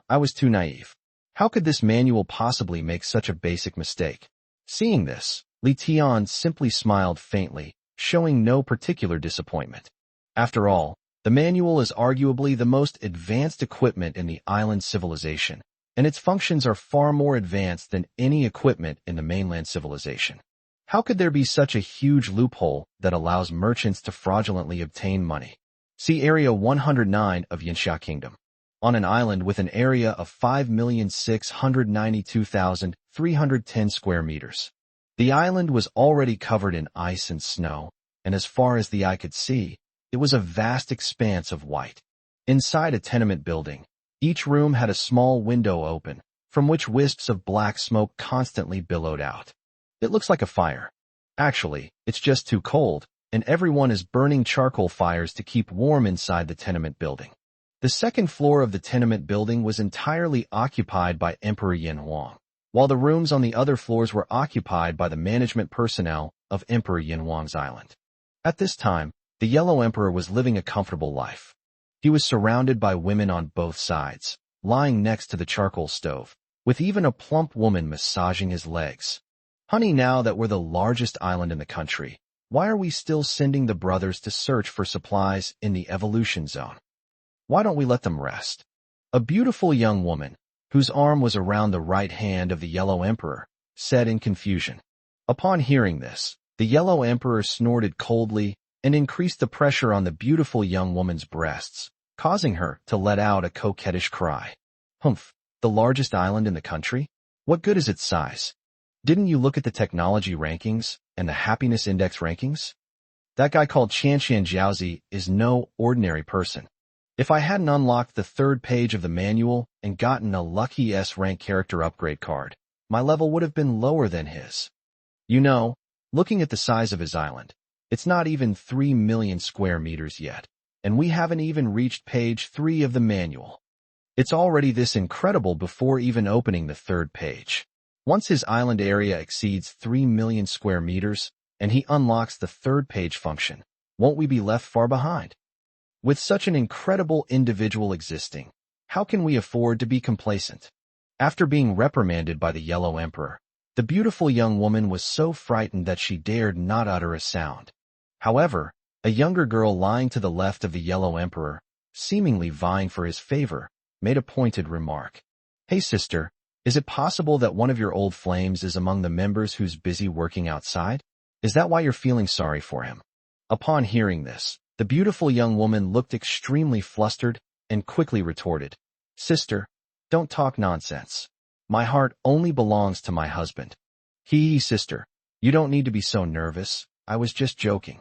I was too naive. How could this manual possibly make such a basic mistake? Seeing this, Li Tian simply smiled faintly, showing no particular disappointment. After all, the manual is arguably the most advanced equipment in the island civilization, and its functions are far more advanced than any equipment in the mainland civilization. How could there be such a huge loophole that allows merchants to fraudulently obtain money? See Area 109 of Yanxia Kingdom. On an island with an area of 5,692,310 square meters. The island was already covered in ice and snow, and as far as the eye could see, it was a vast expanse of white. Inside a tenement building, each room had a small window open, from which wisps of black smoke constantly billowed out. It looks like a fire. Actually, it's just too cold, and everyone is burning charcoal fires to keep warm inside the tenement building. The second floor of the tenement building was entirely occupied by Emperor Yin Huang, while the rooms on the other floors were occupied by the management personnel of Emperor Yin Huang's island. At this time, the Yellow Emperor was living a comfortable life. He was surrounded by women on both sides, lying next to the charcoal stove, with even a plump woman massaging his legs. Honey, now that we're the largest island in the country, why are we still sending the brothers to search for supplies in the evolution zone? Why don't we let them rest? A beautiful young woman, whose arm was around the right hand of the Yellow Emperor, said in confusion. Upon hearing this, the Yellow Emperor snorted coldly and increased the pressure on the beautiful young woman's breasts, causing her to let out a coquettish cry. Humph, the largest island in the country? What good is its size? Didn't you look at the technology rankings and the happiness index rankings? That guy called Qianshan Jiaozi is no ordinary person. If I hadn't unlocked the 3rd page of the manual and gotten a lucky S-rank character upgrade card, my level would have been lower than his. You know, looking at the size of his island, it's not even 3 million square meters yet, and we haven't even reached page 3 of the manual. It's already this incredible before even opening the 3rd page. Once his island area exceeds 3 million square meters, and he unlocks the 3rd page function, won't we be left far behind? With such an incredible individual existing, how can we afford to be complacent? After being reprimanded by the Yellow Emperor, the beautiful young woman was so frightened that she dared not utter a sound. However, a younger girl lying to the left of the Yellow Emperor, seemingly vying for his favor, made a pointed remark. Hey sister, is it possible that one of your old flames is among the members who's busy working outside? Is that why you're feeling sorry for him? Upon hearing this, the beautiful young woman looked extremely flustered and quickly retorted, Sister, don't talk nonsense. My heart only belongs to my husband. Sister, you don't need to be so nervous. I was just joking.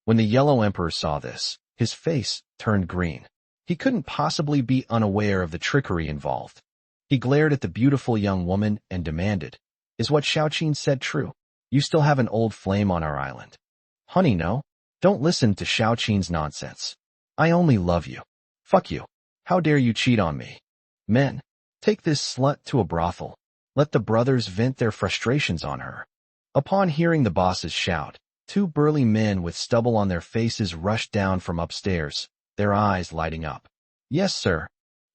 When the Yellow Emperor saw this, his face turned green. He couldn't possibly be unaware of the trickery involved. He glared at the beautiful young woman and demanded, Is what Xiaoqin said true? You still have an old flame on our island. Honey, no. Don't listen to Xiaoqin's nonsense. I only love you. Fuck you. How dare you cheat on me? Men, take this slut to a brothel. Let the brothers vent their frustrations on her. Upon hearing the boss's shout, two burly men with stubble on their faces rushed down from upstairs, their eyes lighting up. Yes, sir.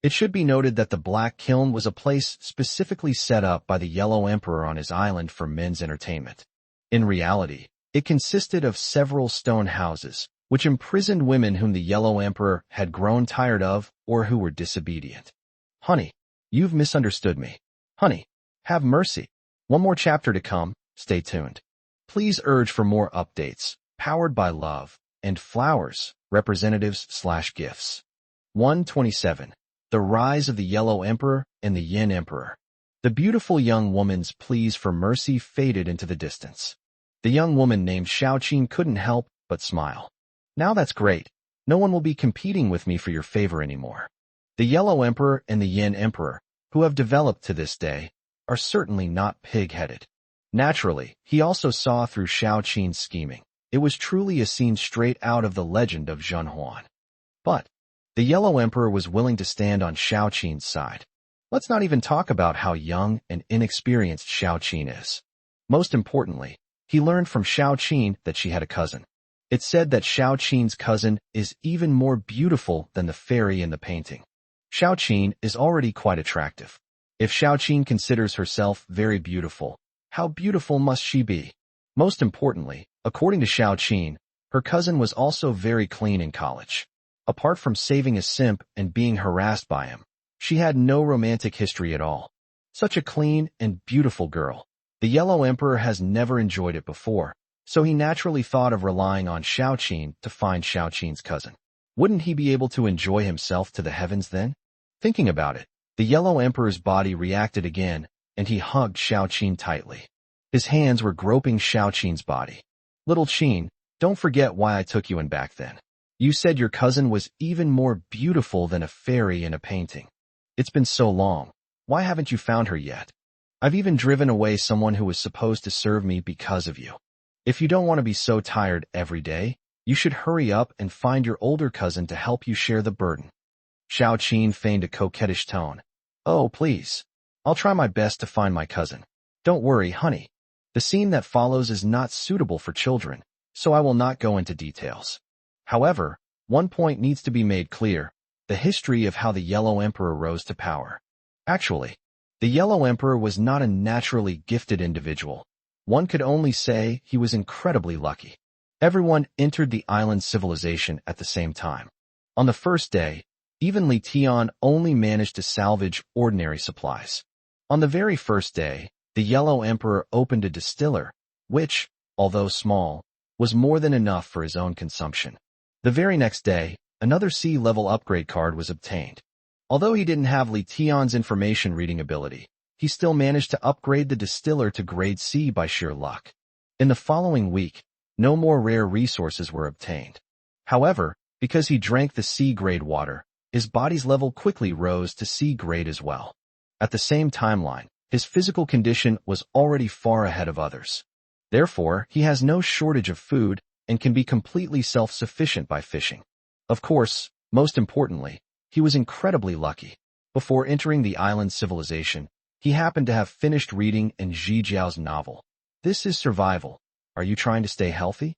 It should be noted that the Black Kiln was a place specifically set up by the Yellow Emperor on his island for men's entertainment. In reality, it consisted of several stone houses, which imprisoned women whom the Yellow Emperor had grown tired of or who were disobedient. Honey, you've misunderstood me. Honey, have mercy. One more chapter to come. Stay tuned. Please urge for more updates, powered by love, and flowers, representatives/gifts. 127. The Rise of the Yellow Emperor and the Yin Emperor. The beautiful young woman's pleas for mercy faded into the distance. The young woman named Xiaoqin couldn't help but smile. Now that's great. No one will be competing with me for your favor anymore. The Yellow Emperor and the Yin Emperor, who have developed to this day, are certainly not pig-headed. Naturally, he also saw through Xiaoqin's scheming. It was truly a scene straight out of the legend of Zhenhuan. But the Yellow Emperor was willing to stand on Xiaoqin's side. Let's not even talk about how young and inexperienced Xiaoqin is. Most importantly, he learned from Xiaoqin that she had a cousin. It said that Xiaoqin's cousin is even more beautiful than the fairy in the painting. Xiaoqin is already quite attractive. If Xiaoqin considers herself very beautiful, how beautiful must she be? Most importantly, according to Xiaoqin, her cousin was also very clean in college. Apart from saving a simp and being harassed by him, she had no romantic history at all. Such a clean and beautiful girl. The Yellow Emperor has never enjoyed it before, so he naturally thought of relying on Xiaoqin to find Xiaoqin's cousin. Wouldn't he be able to enjoy himself to the heavens then? Thinking about it, the Yellow Emperor's body reacted again, and he hugged Xiaoqin tightly. His hands were groping Xiaoqin's body. Little Qin, don't forget why I took you in back then. You said your cousin was even more beautiful than a fairy in a painting. It's been so long. Why haven't you found her yet? I've even driven away someone who was supposed to serve me because of you. If you don't want to be so tired every day, you should hurry up and find your older cousin to help you share the burden. Xiaoqin feigned a coquettish tone. Oh, please. I'll try my best to find my cousin. Don't worry, honey. The scene that follows is not suitable for children, so I will not go into details. However, one point needs to be made clear, the history of how the Yellow Emperor rose to power. Actually, the Yellow Emperor was not a naturally gifted individual. One could only say he was incredibly lucky. Everyone entered the island civilization at the same time. On the first day, even Li Tian only managed to salvage ordinary supplies. On the very first day, the Yellow Emperor opened a distiller, which, although small, was more than enough for his own consumption. The very next day, another C-level upgrade card was obtained. Although he didn't have Li Tian's information reading ability, he still managed to upgrade the distiller to grade C by sheer luck. In the following week, no more rare resources were obtained. However, because he drank the C-grade water, his body's level quickly rose to C-grade as well. At the same timeline, his physical condition was already far ahead of others. Therefore, he has no shortage of food and can be completely self-sufficient by fishing. Of course, most importantly, he was incredibly lucky. Before entering the island civilization, he happened to have finished reading in Zhi Jiao's novel. This is survival. Are you trying to stay healthy?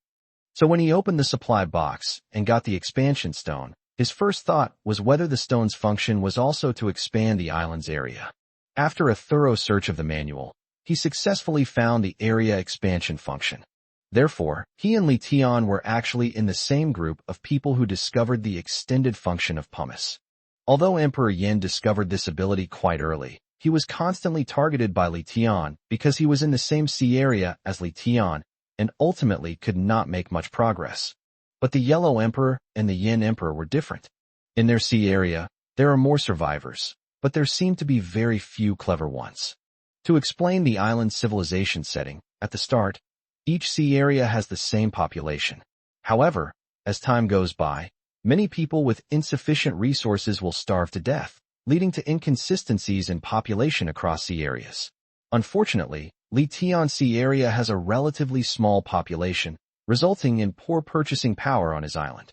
So when he opened the supply box and got the expansion stone, his first thought was whether the stone's function was also to expand the island's area. After a thorough search of the manual, he successfully found the area expansion function. Therefore, he and Li Tian were actually in the same group of people who discovered the extended function of pumice. Although Emperor Yin discovered this ability quite early, he was constantly targeted by Li Tian because he was in the same sea area as Li Tian and ultimately could not make much progress. But the Yellow Emperor and the Yin Emperor were different. In their sea area, there are more survivors, but there seem to be very few clever ones. To explain the island civilization setting, at the start, each sea area has the same population. However, as time goes by, many people with insufficient resources will starve to death, leading to inconsistencies in population across sea areas. Unfortunately, Li Tian's sea area has a relatively small population, resulting in poor purchasing power on his island.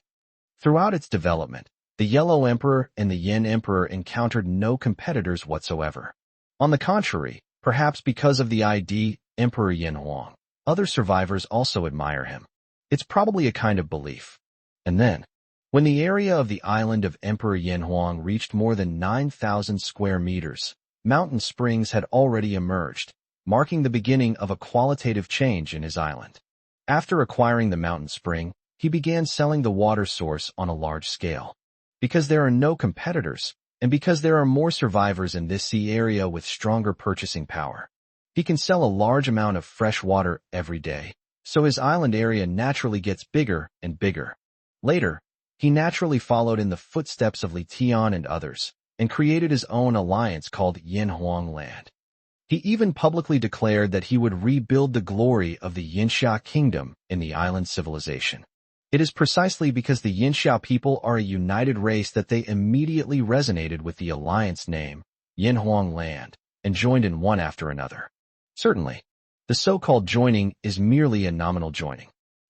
Throughout its development, the Yellow Emperor and the Yin Emperor encountered no competitors whatsoever. On the contrary, perhaps because of the ID Emperor Yin Huang, other survivors also admire him. It's probably a kind of belief. And then, when the area of the island of Emperor Yin Huang reached more than 9,000 square meters, mountain springs had already emerged, marking the beginning of a qualitative change in his island. After acquiring the mountain spring, he began selling the water source on a large scale. Because there are no competitors, and because there are more survivors in this sea area with stronger purchasing power, he can sell a large amount of fresh water every day, so his island area naturally gets bigger and bigger. Later, he naturally followed in the footsteps of Li Tian and others, and created his own alliance called Yin Huang Land. He even publicly declared that he would rebuild the glory of the Yinxia kingdom in the island civilization. It is precisely because the Yinxia people are a united race that they immediately resonated with the alliance name, Yin Huang Land, and joined in one after another. Certainly, the so-called joining is merely a nominal joining.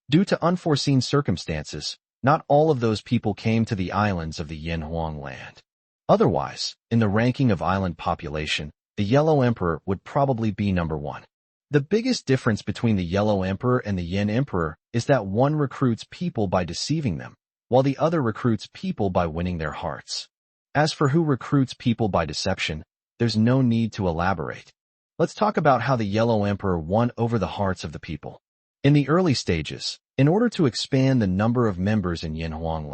Due to unforeseen circumstances, not all of those people came to the islands of the Yin Huang Land. Otherwise, in the ranking of island population, the Yellow Emperor would probably be number one. The biggest difference between the Yellow Emperor and the Yin Emperor is that one recruits people by deceiving them, while the other recruits people by winning their hearts. As for who recruits people by deception, there's no need to elaborate. Let's talk about how the Yellow Emperor won over the hearts of the people. In the early stages, in order to expand the number of members in Yin Huang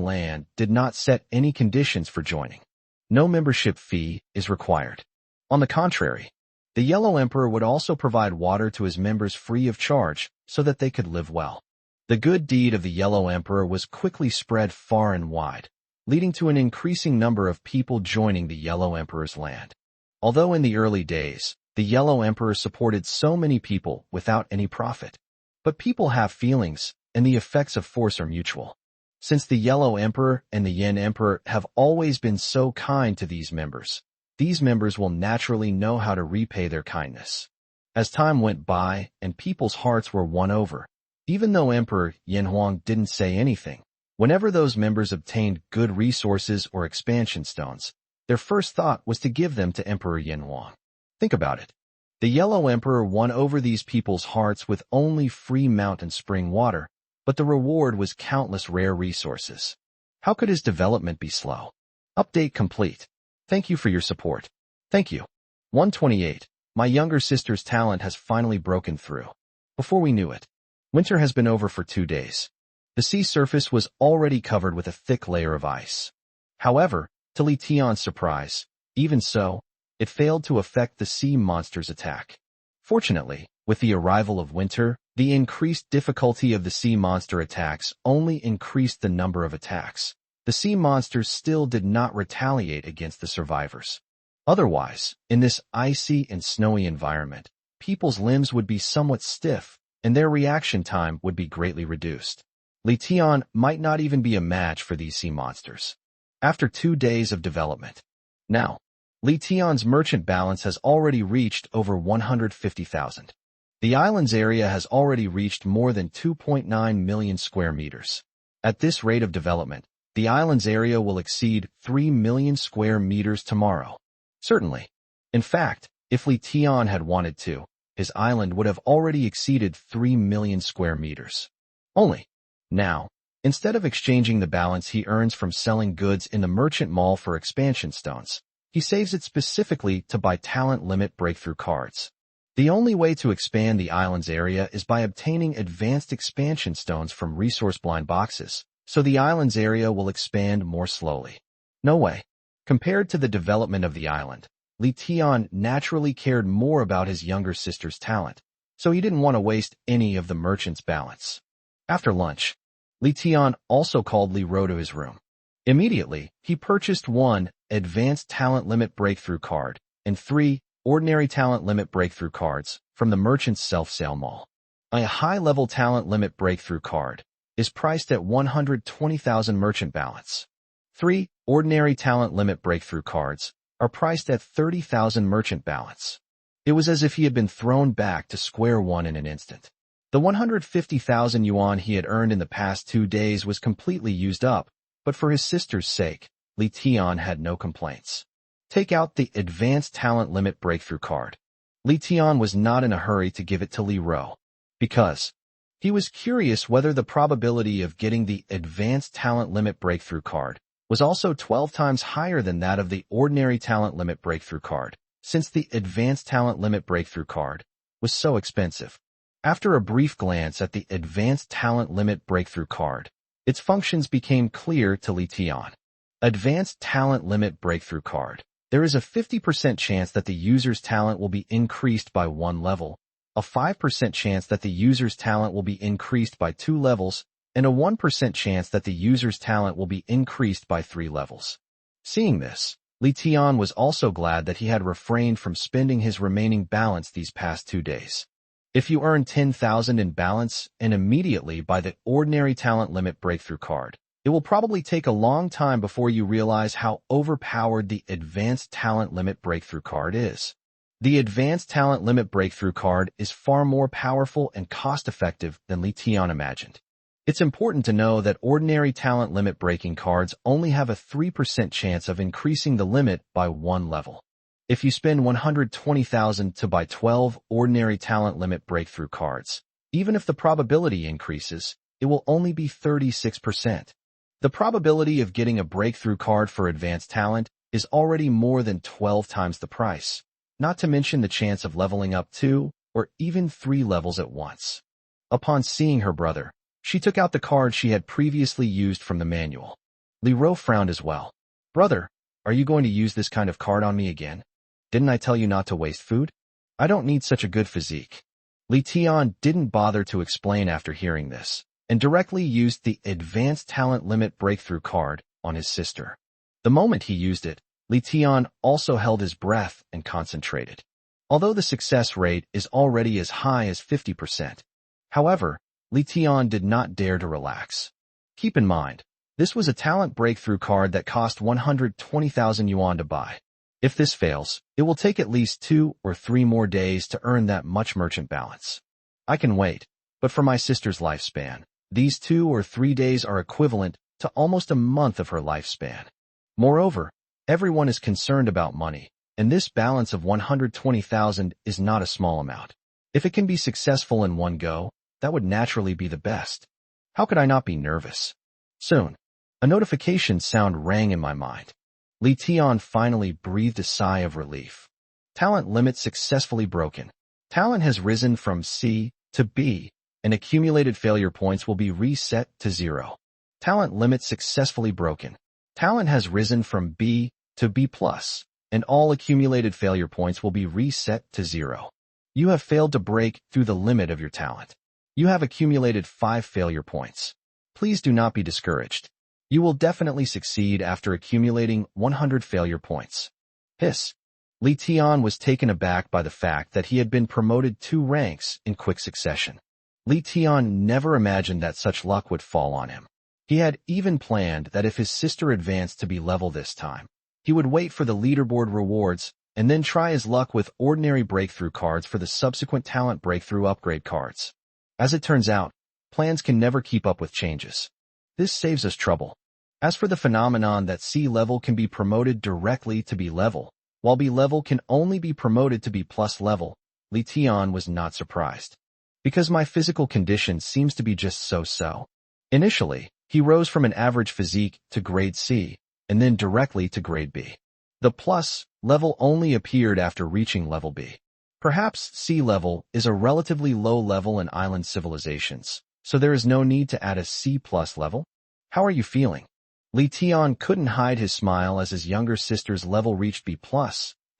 Land did not set any conditions for joining. No membership fee is required. On the contrary, the Yellow Emperor would also provide water to his members free of charge so that they could live well. The good deed of the Yellow Emperor was quickly spread far and wide, leading to an increasing number of people joining the Yellow Emperor's land. Although in the early days, the Yellow Emperor supported so many people without any profit. But people have feelings, and the effects of force are mutual. Since the Yellow Emperor and the Yin Emperor have always been so kind to these members will naturally know how to repay their kindness. As time went by and people's hearts were won over, even though Emperor Yin Huang didn't say anything, whenever those members obtained good resources or expansion stones, their first thought was to give them to Emperor Yin Huang. Think about it. The Yellow Emperor won over these people's hearts with only free mountain spring water, but the reward was countless rare resources. How could his development be slow? Update complete. Thank you for your support. Thank you. 128. My younger sister's talent has finally broken through. Before we knew it, winter has been over for 2 days. The sea surface was already covered with a thick layer of ice. However, to Li Tian's surprise, even so, it failed to affect the sea monster's attack. Fortunately, with the arrival of winter, the increased difficulty of the sea monster attacks only increased the number of attacks. The sea monsters still did not retaliate against the survivors. Otherwise, in this icy and snowy environment, people's limbs would be somewhat stiff, and their reaction time would be greatly reduced. Li Tian might not even be a match for these sea monsters. After 2 days of development. Now, Li Tian's merchant balance has already reached over 150,000. The island's area has already reached more than 2.9 million square meters. At this rate of development, the island's area will exceed 3 million square meters tomorrow. Certainly. In fact, if Li Tian had wanted to, his island would have already exceeded 3 million square meters. Only, now, instead of exchanging the balance he earns from selling goods in the merchant mall for expansion stones, he saves it specifically to buy talent limit breakthrough cards. The only way to expand the island's area is by obtaining advanced expansion stones from resource blind boxes, so the island's area will expand more slowly. No way. Compared to the development of the island, Li Tian naturally cared more about his younger sister's talent, so he didn't want to waste any of the merchant's balance. After lunch, Li Tian also called Li Ro to his room. Immediately, he purchased 1 advanced talent limit breakthrough card and 3 ordinary talent limit breakthrough cards from the merchant's self-sale mall. A high-level talent limit breakthrough card is priced at 120,000 merchant balance. 3 ordinary talent limit breakthrough cards are priced at 30,000 merchant balance. It was as if he had been thrown back to square one in an instant. The 150,000 yuan he had earned in the past 2 days was completely used up, but for his sister's sake, Li Tian had no complaints. Take out the advanced talent limit breakthrough card. Li Tian was not in a hurry to give it to Li Ro, because he was curious whether the probability of getting the advanced talent limit breakthrough card was also 12 times higher than that of the ordinary talent limit breakthrough card, since the advanced talent limit breakthrough card was so expensive. After a brief glance at the advanced talent limit breakthrough card, its functions became clear to Li Tian. Advanced talent limit breakthrough card. There is a 50% chance that the user's talent will be increased by 1 level, a 5% chance that the user's talent will be increased by 2 levels, and a 1% chance that the user's talent will be increased by 3 levels. Seeing this, Li Tian was also glad that he had refrained from spending his remaining balance these past 2 days. If you earn 10,000 in balance and immediately buy the ordinary talent limit breakthrough card, it will probably take a long time before you realize how overpowered the advanced talent limit breakthrough card is. The advanced talent limit breakthrough card is far more powerful and cost-effective than Li Tian imagined. It's important to know that ordinary talent limit breaking cards only have a 3% chance of increasing the limit by 1 level. If you spend 120,000 to buy 12 ordinary talent limit breakthrough cards, even if the probability increases, it will only be 36%. The probability of getting a breakthrough card for advanced talent is already more than 12 times the price, not to mention the chance of leveling up 2 or even 3 levels at once. Upon seeing her brother, she took out the card she had previously used from the manual. Li Ro frowned as well. "Brother, are you going to use this kind of card on me again? Didn't I tell you not to waste food? I don't need such a good physique." Li Tian didn't bother to explain after hearing this, and directly used the advanced talent limit breakthrough card on his sister. The moment he used it, Li Tian also held his breath and concentrated. Although the success rate is already as high as 50%, however, Li Tian did not dare to relax. Keep in mind, this was a talent breakthrough card that cost 120,000 yuan to buy. If this fails, it will take at least 2 or 3 more days to earn that much merchant balance. I can wait, but for my sister's lifespan, these 2 or 3 days are equivalent to almost a month of her lifespan. Moreover, everyone is concerned about money, and this balance of 120,000 is not a small amount. If it can be successful in one go, that would naturally be the best. How could I not be nervous? Soon, a notification sound rang in my mind. Li Tian finally breathed a sigh of relief. Talent limit successfully broken. Talent has risen from C to B, and accumulated failure points will be reset to 0. Talent limit successfully broken. Talent has risen from B to B+, and all accumulated failure points will be reset to 0. You have failed to break through the limit of your talent. You have accumulated 5 failure points. Please do not be discouraged. You will definitely succeed after accumulating 100 failure points. Hiss. Li Tian was taken aback by the fact that he had been promoted 2 ranks in quick succession. Li Tian never imagined that such luck would fall on him. He had even planned that if his sister advanced to be level this time, he would wait for the leaderboard rewards and then try his luck with ordinary breakthrough cards for the subsequent talent breakthrough upgrade cards. As it turns out, plans can never keep up with changes. This saves us trouble. As for the phenomenon that C level can be promoted directly to B level, while B level can only be promoted to B+ level, Li Tian was not surprised. Because my physical condition seems to be just so-so. Initially, he rose from an average physique to grade C, and then directly to grade B. The plus level only appeared after reaching level B. Perhaps C level is a relatively low level in island civilizations, so there is no need to add a C+ level. How are you feeling? Li Tian couldn't hide his smile as his younger sister's level reached B+,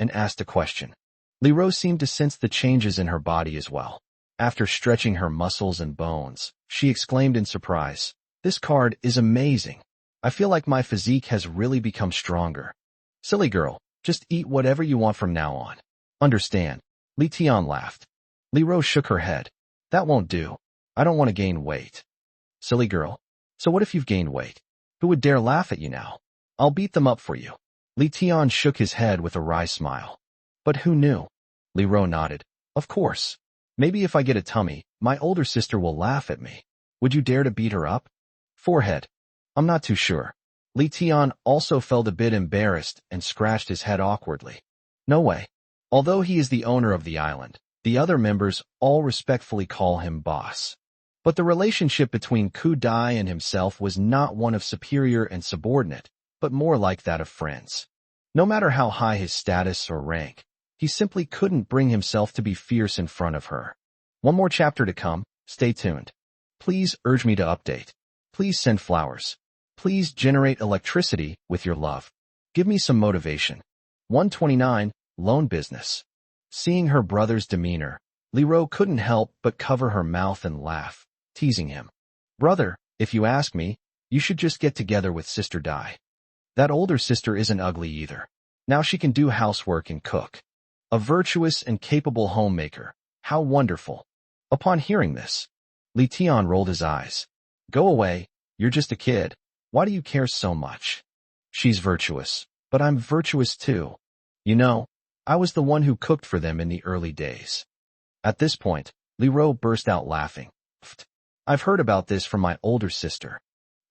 and asked a question. Li Rose seemed to sense the changes in her body as well. After stretching her muscles and bones, she exclaimed in surprise, "This card is amazing. I feel like my physique has really become stronger." "Silly girl, just eat whatever you want from now on. Understand?" Li Tian laughed. Li Rose shook her head. "That won't do. I don't want to gain weight." "Silly girl. So what if you've gained weight? Who would dare laugh at you now? I'll beat them up for you." Li Tian shook his head with a wry smile. "But who knew?" Li Rose nodded. "Of course. Maybe if I get a tummy, my older sister will laugh at me. Would you dare to beat her up?" "Forehead. I'm not too sure." Li Tian also felt a bit embarrassed and scratched his head awkwardly. "No way." Although he is the owner of the island, the other members all respectfully call him boss. But the relationship between Ku Dai and himself was not one of superior and subordinate, but more like that of friends. No matter how high his status or rank, he simply couldn't bring himself to be fierce in front of her. One more chapter to come. Stay tuned. Please urge me to update. Please send flowers. Please generate electricity with your love. Give me some motivation. 129. Loan business. Seeing her brother's demeanor, Li Rose couldn't help but cover her mouth and laugh, teasing him. "Brother, if you ask me, you should just get together with Sister Dai. That older sister isn't ugly either. Now she can do housework and cook. A virtuous and capable homemaker. How wonderful." Upon hearing this, Li Tian rolled his eyes. "Go away, you're just a kid. Why do you care so much? She's virtuous, but I'm virtuous too. You know, I was the one who cooked for them in the early days." At this point, Li Rose burst out laughing. "Pfft, I've heard about this from my older sister.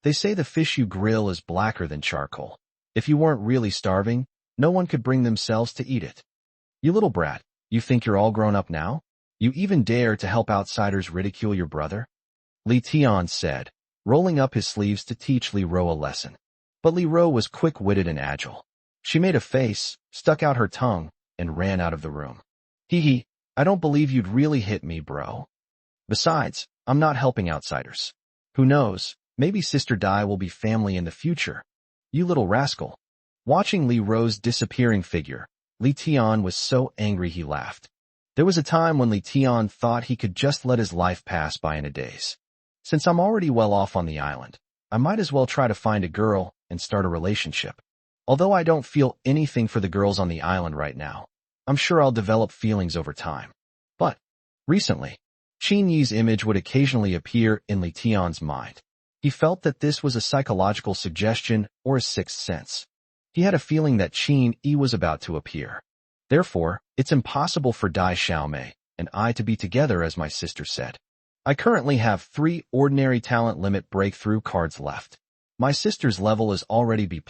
They say the fish you grill is blacker than charcoal. If you weren't really starving, no one could bring themselves to eat it. You little brat, you think you're all grown up now? You even dare to help outsiders ridicule your brother?" Li Tian said, rolling up his sleeves to teach Li Rose a lesson. But Li Rose was quick-witted and agile. She made a face, stuck out her tongue, and ran out of the room. "Hee hee, I don't believe you'd really hit me, bro. Besides, I'm not helping outsiders. Who knows, maybe Sister Dai will be family in the future. You little rascal." Watching Li Rose's disappearing figure, Li Tian was so angry he laughed. There was a time when Li Tian thought he could just let his life pass by in a daze. "Since I'm already well off on the island, I might as well try to find a girl and start a relationship. Although I don't feel anything for the girls on the island right now, I'm sure I'll develop feelings over time." But recently, Qin Yi's image would occasionally appear in Li Tian's mind. He felt that this was a psychological suggestion or a sixth sense. He had a feeling that Qin Yi was about to appear. Therefore, it's impossible for Dai Xiaomei and I to be together, as my sister said. I currently have 3 ordinary talent limit breakthrough cards left. My sister's level is already B+,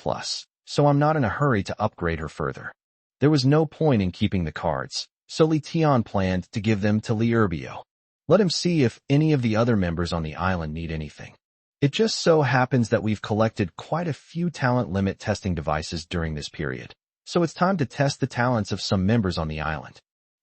so I'm not in a hurry to upgrade her further. There was no point in keeping the cards, so Li Tian planned to give them to Li Erbio. Let him see if any of the other members on the island need anything. It just so happens that we've collected quite a few talent limit testing devices during this period, so it's time to test the talents of some members on the island.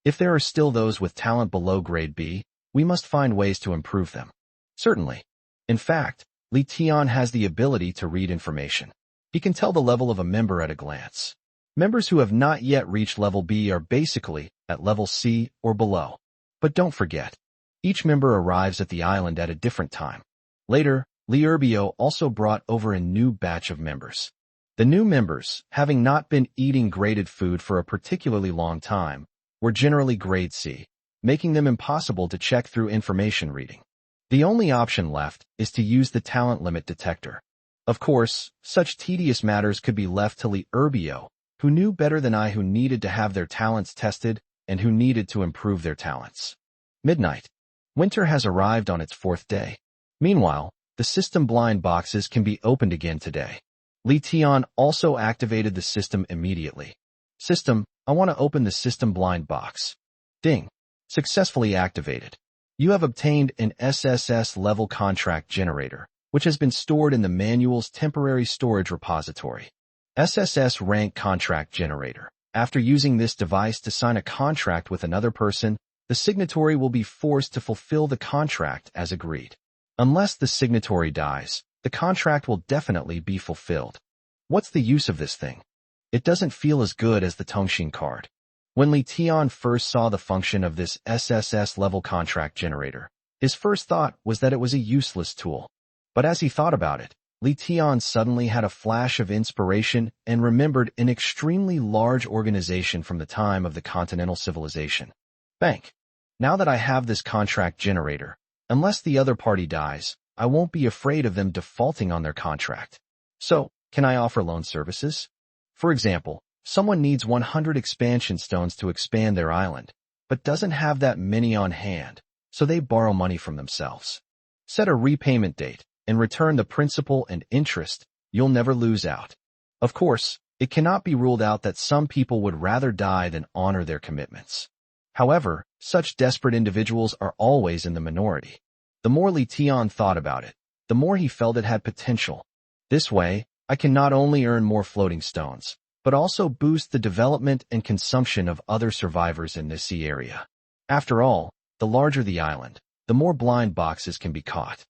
If there are still those with talent below grade B, we must find ways to improve them. Certainly. In fact, Li Tian has the ability to read information. He can tell the level of a member at a glance. Members who have not yet reached level B are basically at level C or below. But don't forget, each member arrives at the island at a different time. Later, Li Erbio also brought over a new batch of members. The new members, having not been eating graded food for a particularly long time, were generally grade C, making them impossible to check through information reading. The only option left is to use the talent limit detector. Of course, such tedious matters could be left to Li Erbio, who knew better than I who needed to have their talents tested and who needed to improve their talents. Midnight. Winter has arrived on its 4th day. Meanwhile, the system blind boxes can be opened again today. Li Tian also activated the system immediately. "System, I want to open the system blind box." Ding. Successfully activated. You have obtained an SSS level contract generator, which has been stored in the manual's temporary storage repository. SSS rank contract generator. After using this device to sign a contract with another person, the signatory will be forced to fulfill the contract as agreed. Unless the signatory dies, the contract will definitely be fulfilled. What's the use of this thing? It doesn't feel as good as the Tongshin card. When Li Tian first saw the function of this SSS level contract generator, his first thought was that it was a useless tool. But as he thought about it, Li Tian suddenly had a flash of inspiration and remembered an extremely large organization from the time of the continental civilization. Bank. Now that I have this contract generator, unless the other party dies, I won't be afraid of them defaulting on their contract. So, can I offer loan services? For example, someone needs 100 expansion stones to expand their island, but doesn't have that many on hand, so they borrow money from themselves. Set a repayment date and return the principal and interest. You'll never lose out. Of course, it cannot be ruled out that some people would rather die than honor their commitments. However, such desperate individuals are always in the minority. The more Li Tian thought about it, the more he felt it had potential. This way, I can not only earn more floating stones, but also boost the development and consumption of other survivors in this sea area. After all, the larger the island, the more blind boxes can be caught.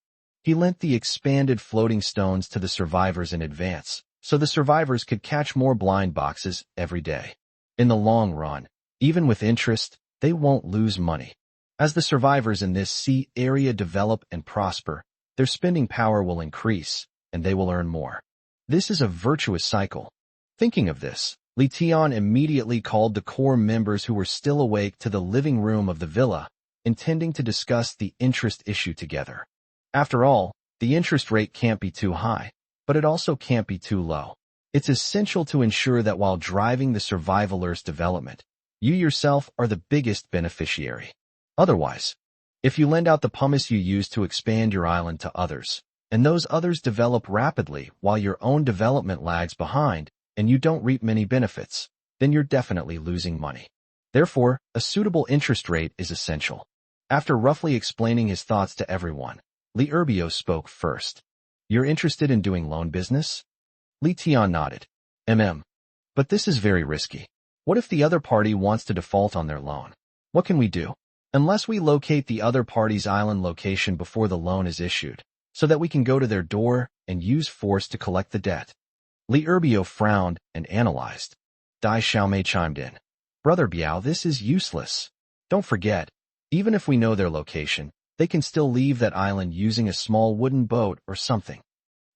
He lent the expanded floating stones to the survivors in advance, so the survivors could catch more blind boxes every day. In the long run, even with interest, they won't lose money. As the survivors in this sea area develop and prosper, their spending power will increase, and they will earn more. This is a virtuous cycle. Thinking of this, Li Tian immediately called the core members who were still awake to the living room of the villa, intending to discuss the interest issue together. After all, the interest rate can't be too high, but it also can't be too low. It's essential to ensure that while driving the survivalers' development, you yourself are the biggest beneficiary. Otherwise, if you lend out the pumice you use to expand your island to others, and those others develop rapidly while your own development lags behind, and you don't reap many benefits, then you're definitely losing money. Therefore, a suitable interest rate is essential. After roughly explaining his thoughts to everyone, Li Erbio spoke first. You're interested in doing loan business? Li Tian nodded. But this is very risky. What if the other party wants to default on their loan? What can we do? Unless we locate the other party's island location before the loan is issued, so that we can go to their door and use force to collect the debt. Li Erbio frowned and analyzed. Dai Xiaomei chimed in. Brother Biao, this is useless. Don't forget, even if we know their location, they can still leave that island using a small wooden boat or something.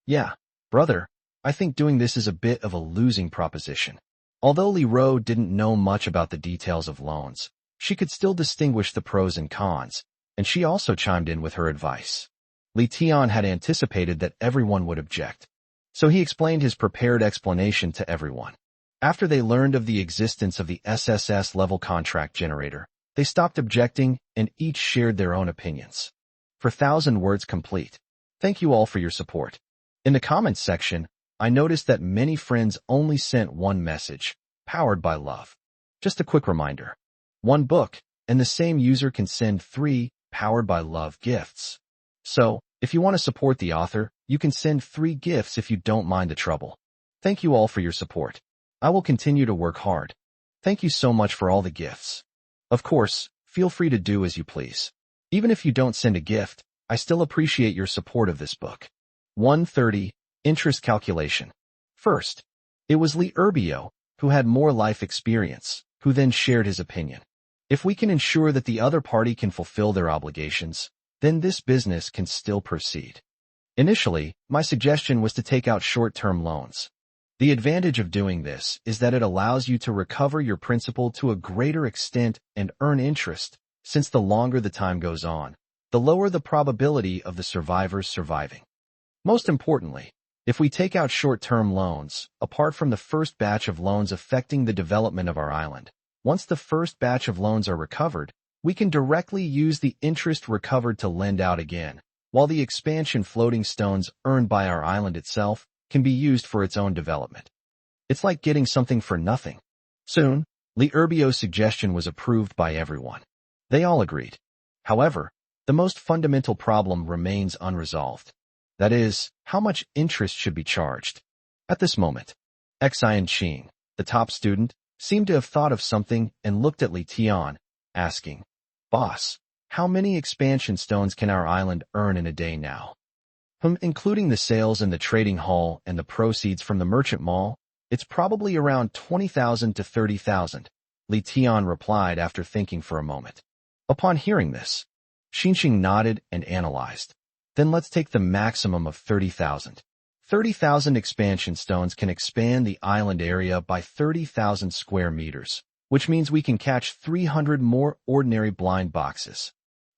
Yeah, brother, I think doing this is a bit of a losing proposition. Although Li Ro didn't know much about the details of loans, she could still distinguish the pros and cons, and she also chimed in with her advice. Li Tian had anticipated that everyone would object, so he explained his prepared explanation to everyone. After they learned of the existence of the SSS level contract generator, they stopped objecting and each shared their own opinions. For 1,000 words complete. Thank you all for your support. In the comments section, I noticed that many friends only sent one message, powered by love. Just a quick reminder. One book, and the same user can send 3 powered by love gifts. So, if you want to support the author, you can send 3 gifts if you don't mind the trouble. Thank you all for your support. I will continue to work hard. Thank you so much for all the gifts. Of course, feel free to do as you please. Even if you don't send a gift, I still appreciate your support of this book. 130. Interest calculation. First, it was Li Erbio, who had more life experience, who then shared his opinion. If we can ensure that the other party can fulfill their obligations, then this business can still proceed. Initially, my suggestion was to take out short-term loans. The advantage of doing this is that it allows you to recover your principal to a greater extent and earn interest, since the longer the time goes on, the lower the probability of the survivors surviving. Most importantly, if we take out short-term loans, apart from the first batch of loans affecting the development of our island, once the first batch of loans are recovered, we can directly use the interest recovered to lend out again, while the expansion floating stones earned by our island itself can be used for its own development. It's like getting something for nothing. Soon, Li Erbio's suggestion was approved by everyone. They all agreed. However, the most fundamental problem remains unresolved. That is, how much interest should be charged. At this moment, Xian Qing, the top student, seemed to have thought of something and looked at Li Tian, asking, Boss, how many expansion stones can our island earn in a day now? Including the sales in the trading hall and the proceeds from the merchant mall, it's probably around 20,000 to 30,000, Li Tian replied after thinking for a moment. Upon hearing this, Xinxing nodded and analyzed. Then let's take the maximum of 30,000. 30,000 expansion stones can expand the island area by 30,000 square meters, which means we can catch 300 more ordinary blind boxes.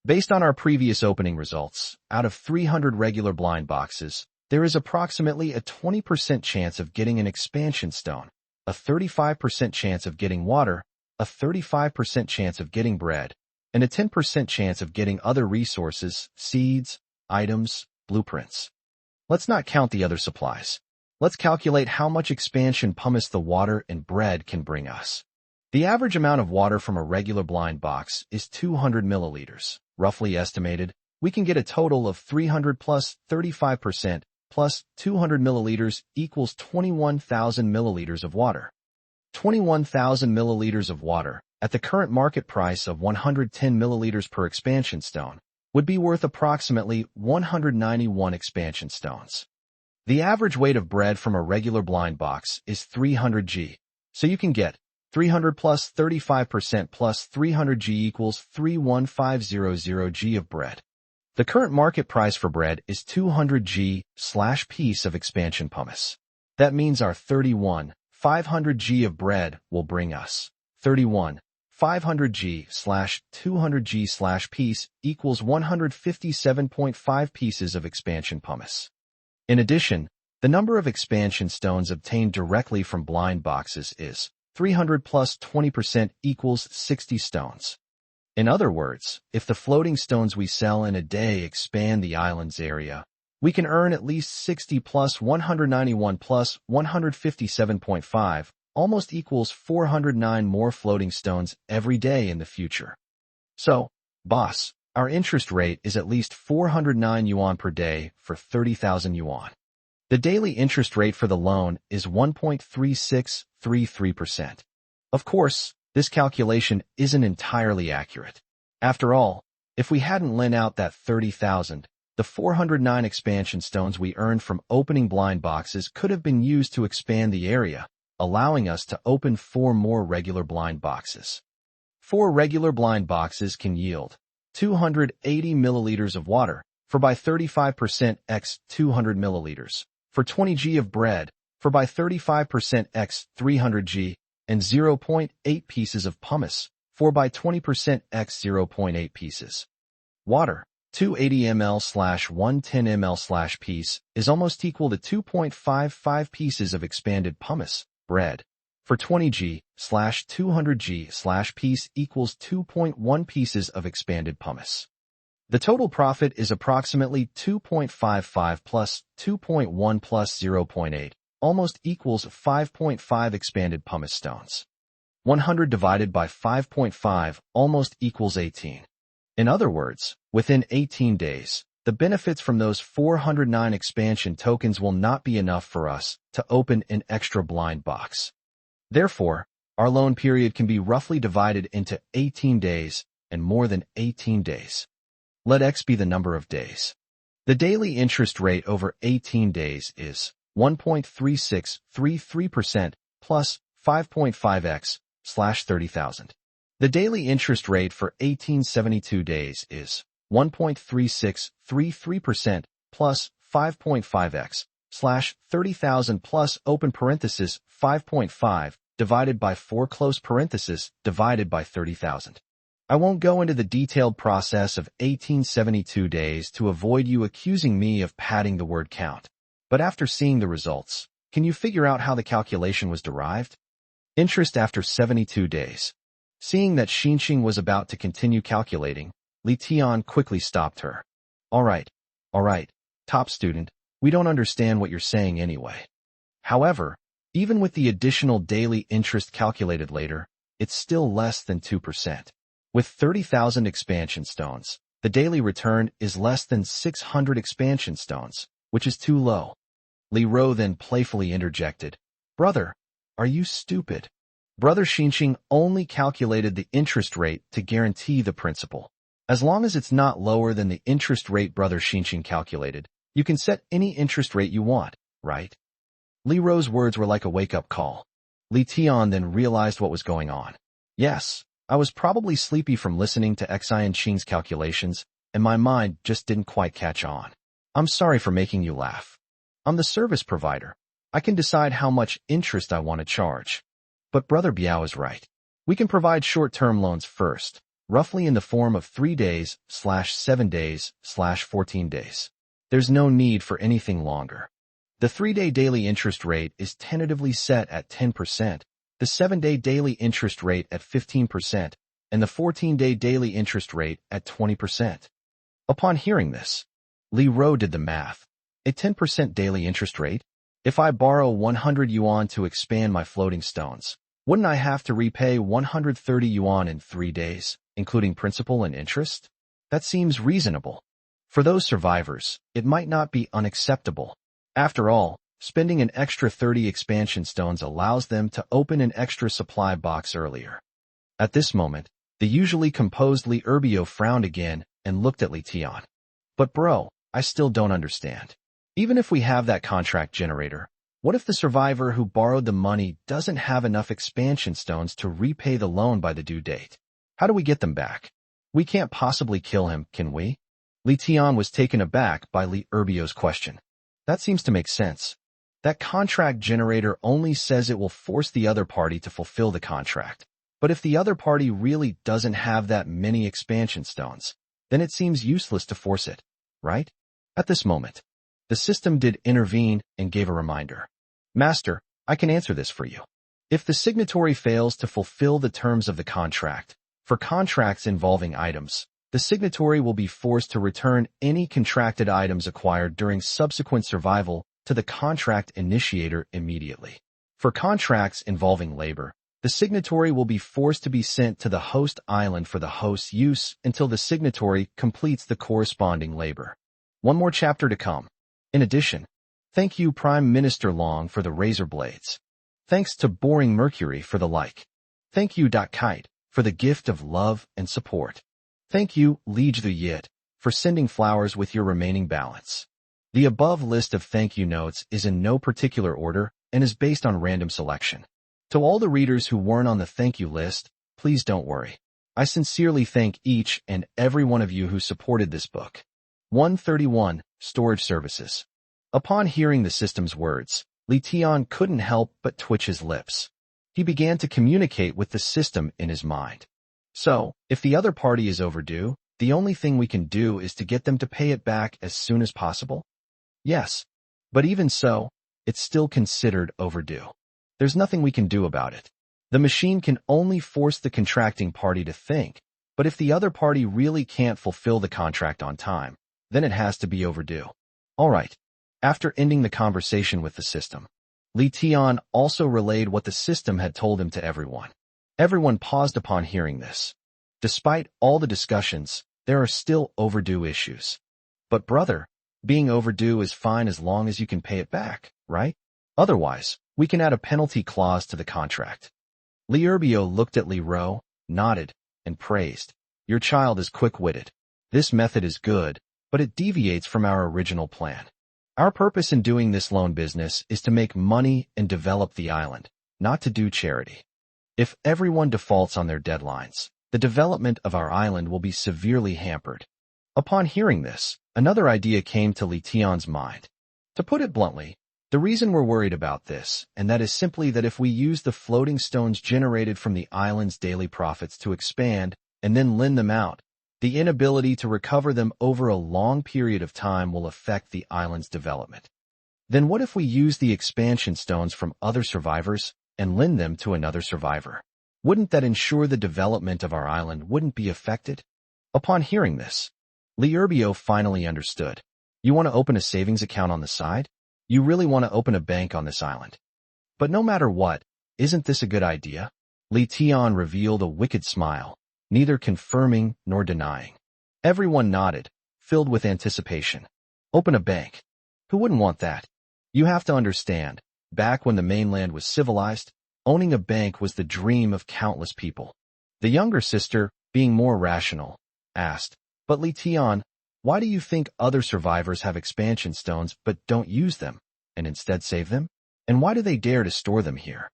Based on our previous opening results, out of 300 regular blind boxes, there is approximately a 20% chance of getting an expansion stone, a 35% chance of getting water, a 35% chance of getting bread, and a 10% chance of getting other resources, seeds, items, blueprints. Let's not count the other supplies. Let's calculate how much expansion pumice the water and bread can bring us. The average amount of water from a regular blind box is 200 milliliters. Roughly estimated, we can get a total of 300 plus 35% plus 200 milliliters equals 21,000 milliliters of water. 21,000 milliliters of water, at the current market price of 110 milliliters per expansion stone, would be worth approximately 191 expansion stones. The average weight of bread from a regular blind box is 300 g, so you can get 300 plus 35% plus 300 g equals 31500 g of bread. The current market price for bread is 200 g/piece of expansion pumice. That means our 500 g of bread will bring us 500 g/200 g/piece equals 157.5 pieces of expansion pumice. In addition, the number of expansion stones obtained directly from blind boxes is 300 plus 20% equals 60 stones. In other words, if the floating stones we sell in a day expand the island's area, we can earn at least 60 plus 191 plus 157.5, almost equals 409 more floating stones every day in the future. So, boss, our interest rate is at least 409 yuan per day for 30,000 yuan. The daily interest rate for the loan is 1.3633%. Of course, this calculation isn't entirely accurate. After all, if we hadn't lent out that 30,000, the 409 expansion stones we earned from opening blind boxes could have been used to expand the area, allowing us to open 4 more regular blind boxes. 4 regular blind boxes can yield 280 milliliters of water, for by 35% x 200 milliliters, for 20 g of bread, for by 35% x 300 g, and 0.8 pieces of pumice, for by 20% x 0.8 pieces. Water, 280 ml/110 ml/piece, is almost equal to 2.55 pieces of expanded pumice, bread. For 20 g/200 g/piece equals 2.1 pieces of expanded pumice. The total profit is approximately 2.55 plus 2.1 plus 0.8, almost equals 5.5 expanded pumice stones. 100 divided by 5.5 almost equals 18. In other words, within 18 days, the benefits from those 409 expansion tokens will not be enough for us to open an extra blind box. Therefore, our loan period can be roughly divided into 18 days and more than 18 days. Let X be the number of days. The daily interest rate over 18 days is 1.3633% plus 5.5x/30,000. The daily interest rate for 1872 days is 1.3633% plus 5.5x/30,000 plus open parenthesis 5.5 divided by 4 close parenthesis divided by 30,000. I won't go into the detailed process of 1872 days to avoid you accusing me of padding the word count. But after seeing the results, can you figure out how the calculation was derived? Interest after 72 days. Seeing that Xinxing was about to continue calculating, Li Tian quickly stopped her. All right, top student, we don't understand what you're saying anyway. However, even with the additional daily interest calculated later, it's still less than 2%. With 30,000 expansion stones, the daily return is less than 600 expansion stones, which is too low. Li Ro then playfully interjected, "Brother, are you stupid?" Brother Xinxing only calculated the interest rate to guarantee the principal. As long as it's not lower than the interest rate Brother Xinxing calculated, You can set any interest rate you want, right? Li Ro's words were like a wake-up call. Li Tian then realized what was going on. Yes, I was probably sleepy from listening to Xian Qing's calculations, and my mind just didn't quite catch on. I'm sorry for making you laugh. I'm the service provider. I can decide how much interest I want to charge. But Brother Biao is right. We can provide short-term loans first, roughly in the form of 3 days/7 days/14 days. There's no need for anything longer. The 3-day daily interest rate is tentatively set at 10%, the 7-day daily interest rate at 15%, and the 14-day daily interest rate at 20%. Upon hearing this, Li Ro did the math. A 10% daily interest rate? If I borrow 100 yuan to expand my floating stones, wouldn't I have to repay 130 yuan in 3 days, including principal and interest? That seems reasonable. For those survivors, it might not be unacceptable. After all, spending an extra 30 expansion stones allows them to open an extra supply box earlier. At this moment, the usually composed Li Erbio frowned again and looked at Li Tian. But bro, I still don't understand. Even if we have that contract generator, what if the survivor who borrowed the money doesn't have enough expansion stones to repay the loan by the due date? How do we get them back? We can't possibly kill him, can we? Li Tian was taken aback by Li Erbio's question. That seems to make sense. That contract generator only says it will force the other party to fulfill the contract. But if the other party really doesn't have that many expansion stones, then it seems useless to force it, right? At this moment, the system did intervene and gave a reminder. Master, I can answer this for you. If the signatory fails to fulfill the terms of the contract, for contracts involving items, the signatory will be forced to return any contracted items acquired during subsequent survival to the contract initiator immediately. For contracts involving labor, the signatory will be forced to be sent to the host island for the host's use until the signatory completes the corresponding labor. One more chapter to come. In addition, thank you Prime Minister Long for the razor blades. Thanks to Boring Mercury for the like. Thank you Kite for the gift of love and support. Thank you, Liege the Yit, for sending flowers with your remaining balance. The above list of thank you notes is in no particular order and is based on random selection. To all the readers who weren't on the thank you list, please don't worry. I sincerely thank each and every one of you who supported this book. 131. Storage Services. Upon hearing the system's words, Li Tian couldn't help but twitch his lips. He began to communicate with the system in his mind. So, if the other party is overdue, the only thing we can do is to get them to pay it back as soon as possible? Yes. But even so, it's still considered overdue. There's nothing we can do about it. The machine can only force the contracting party to think, but if the other party really can't fulfill the contract on time, then it has to be overdue. All right. After ending the conversation with the system, Li Tian also relayed what the system had told him to everyone. Everyone paused upon hearing this. Despite all the discussions, there are still overdue issues. But brother, being overdue is fine as long as you can pay it back, right? Otherwise, we can add a penalty clause to the contract. Li Erbio looked at Li Ro, nodded, and praised. Your child is quick-witted. This method is good, but it deviates from our original plan. Our purpose in doing this loan business is to make money and develop the island, not to do charity. If everyone defaults on their deadlines, the development of our island will be severely hampered. Upon hearing this, another idea came to Li Tian's mind. To put it bluntly, the reason we're worried about this, and that is simply that if we use the floating stones generated from the island's daily profits to expand and then lend them out, the inability to recover them over a long period of time will affect the island's development. Then what if we use the expansion stones from other survivors and lend them to another survivor? Wouldn't that ensure the development of our island wouldn't be affected? Upon hearing this, Li Erbio finally understood. You want to open a savings account on the side? You really want to open a bank on this island? But no matter what, isn't this a good idea? Li Tian revealed a wicked smile, neither confirming nor denying. Everyone nodded, filled with anticipation. Open a bank. Who wouldn't want that? You have to understand, back when the mainland was civilized, owning a bank was the dream of countless people. The younger sister, being more rational, asked, But Li Tian, Why do you think other survivors have expansion stones but don't use them, and instead save them? And why do they dare to store them here?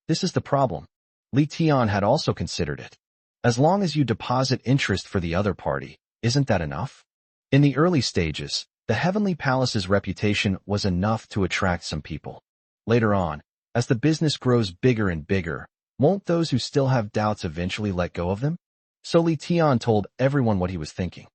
This is the problem. Li Tian had also considered it. As long as you deposit interest for the other party, isn't that enough? In the early stages, the Heavenly Palace's reputation was enough to attract some people. Later on, as the business grows bigger and bigger, won't those who still have doubts eventually let go of them? So Li Tian told everyone what he was thinking.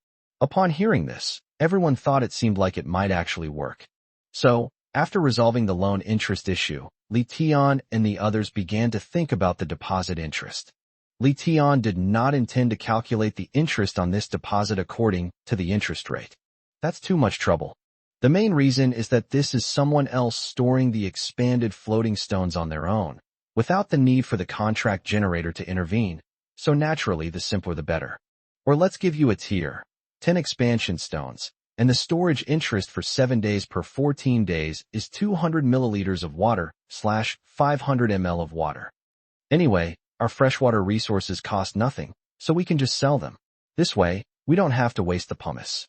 Upon hearing this, everyone thought it seemed like it might actually work. So, after resolving the loan interest issue, Li Tian and the others began to think about the deposit interest. Li Tian did not intend to calculate the interest on this deposit according to the interest rate. That's too much trouble. The main reason is that this is someone else storing the expanded floating stones on their own, without the need for the contract generator to intervene, so naturally the simpler the better. Or let's give you a tier, 10 expansion stones, and the storage interest for 7 days per 14 days is 200 milliliters of water / 500 ml of water. Anyway, our freshwater resources cost nothing, so we can just sell them. This way, we don't have to waste the pumice.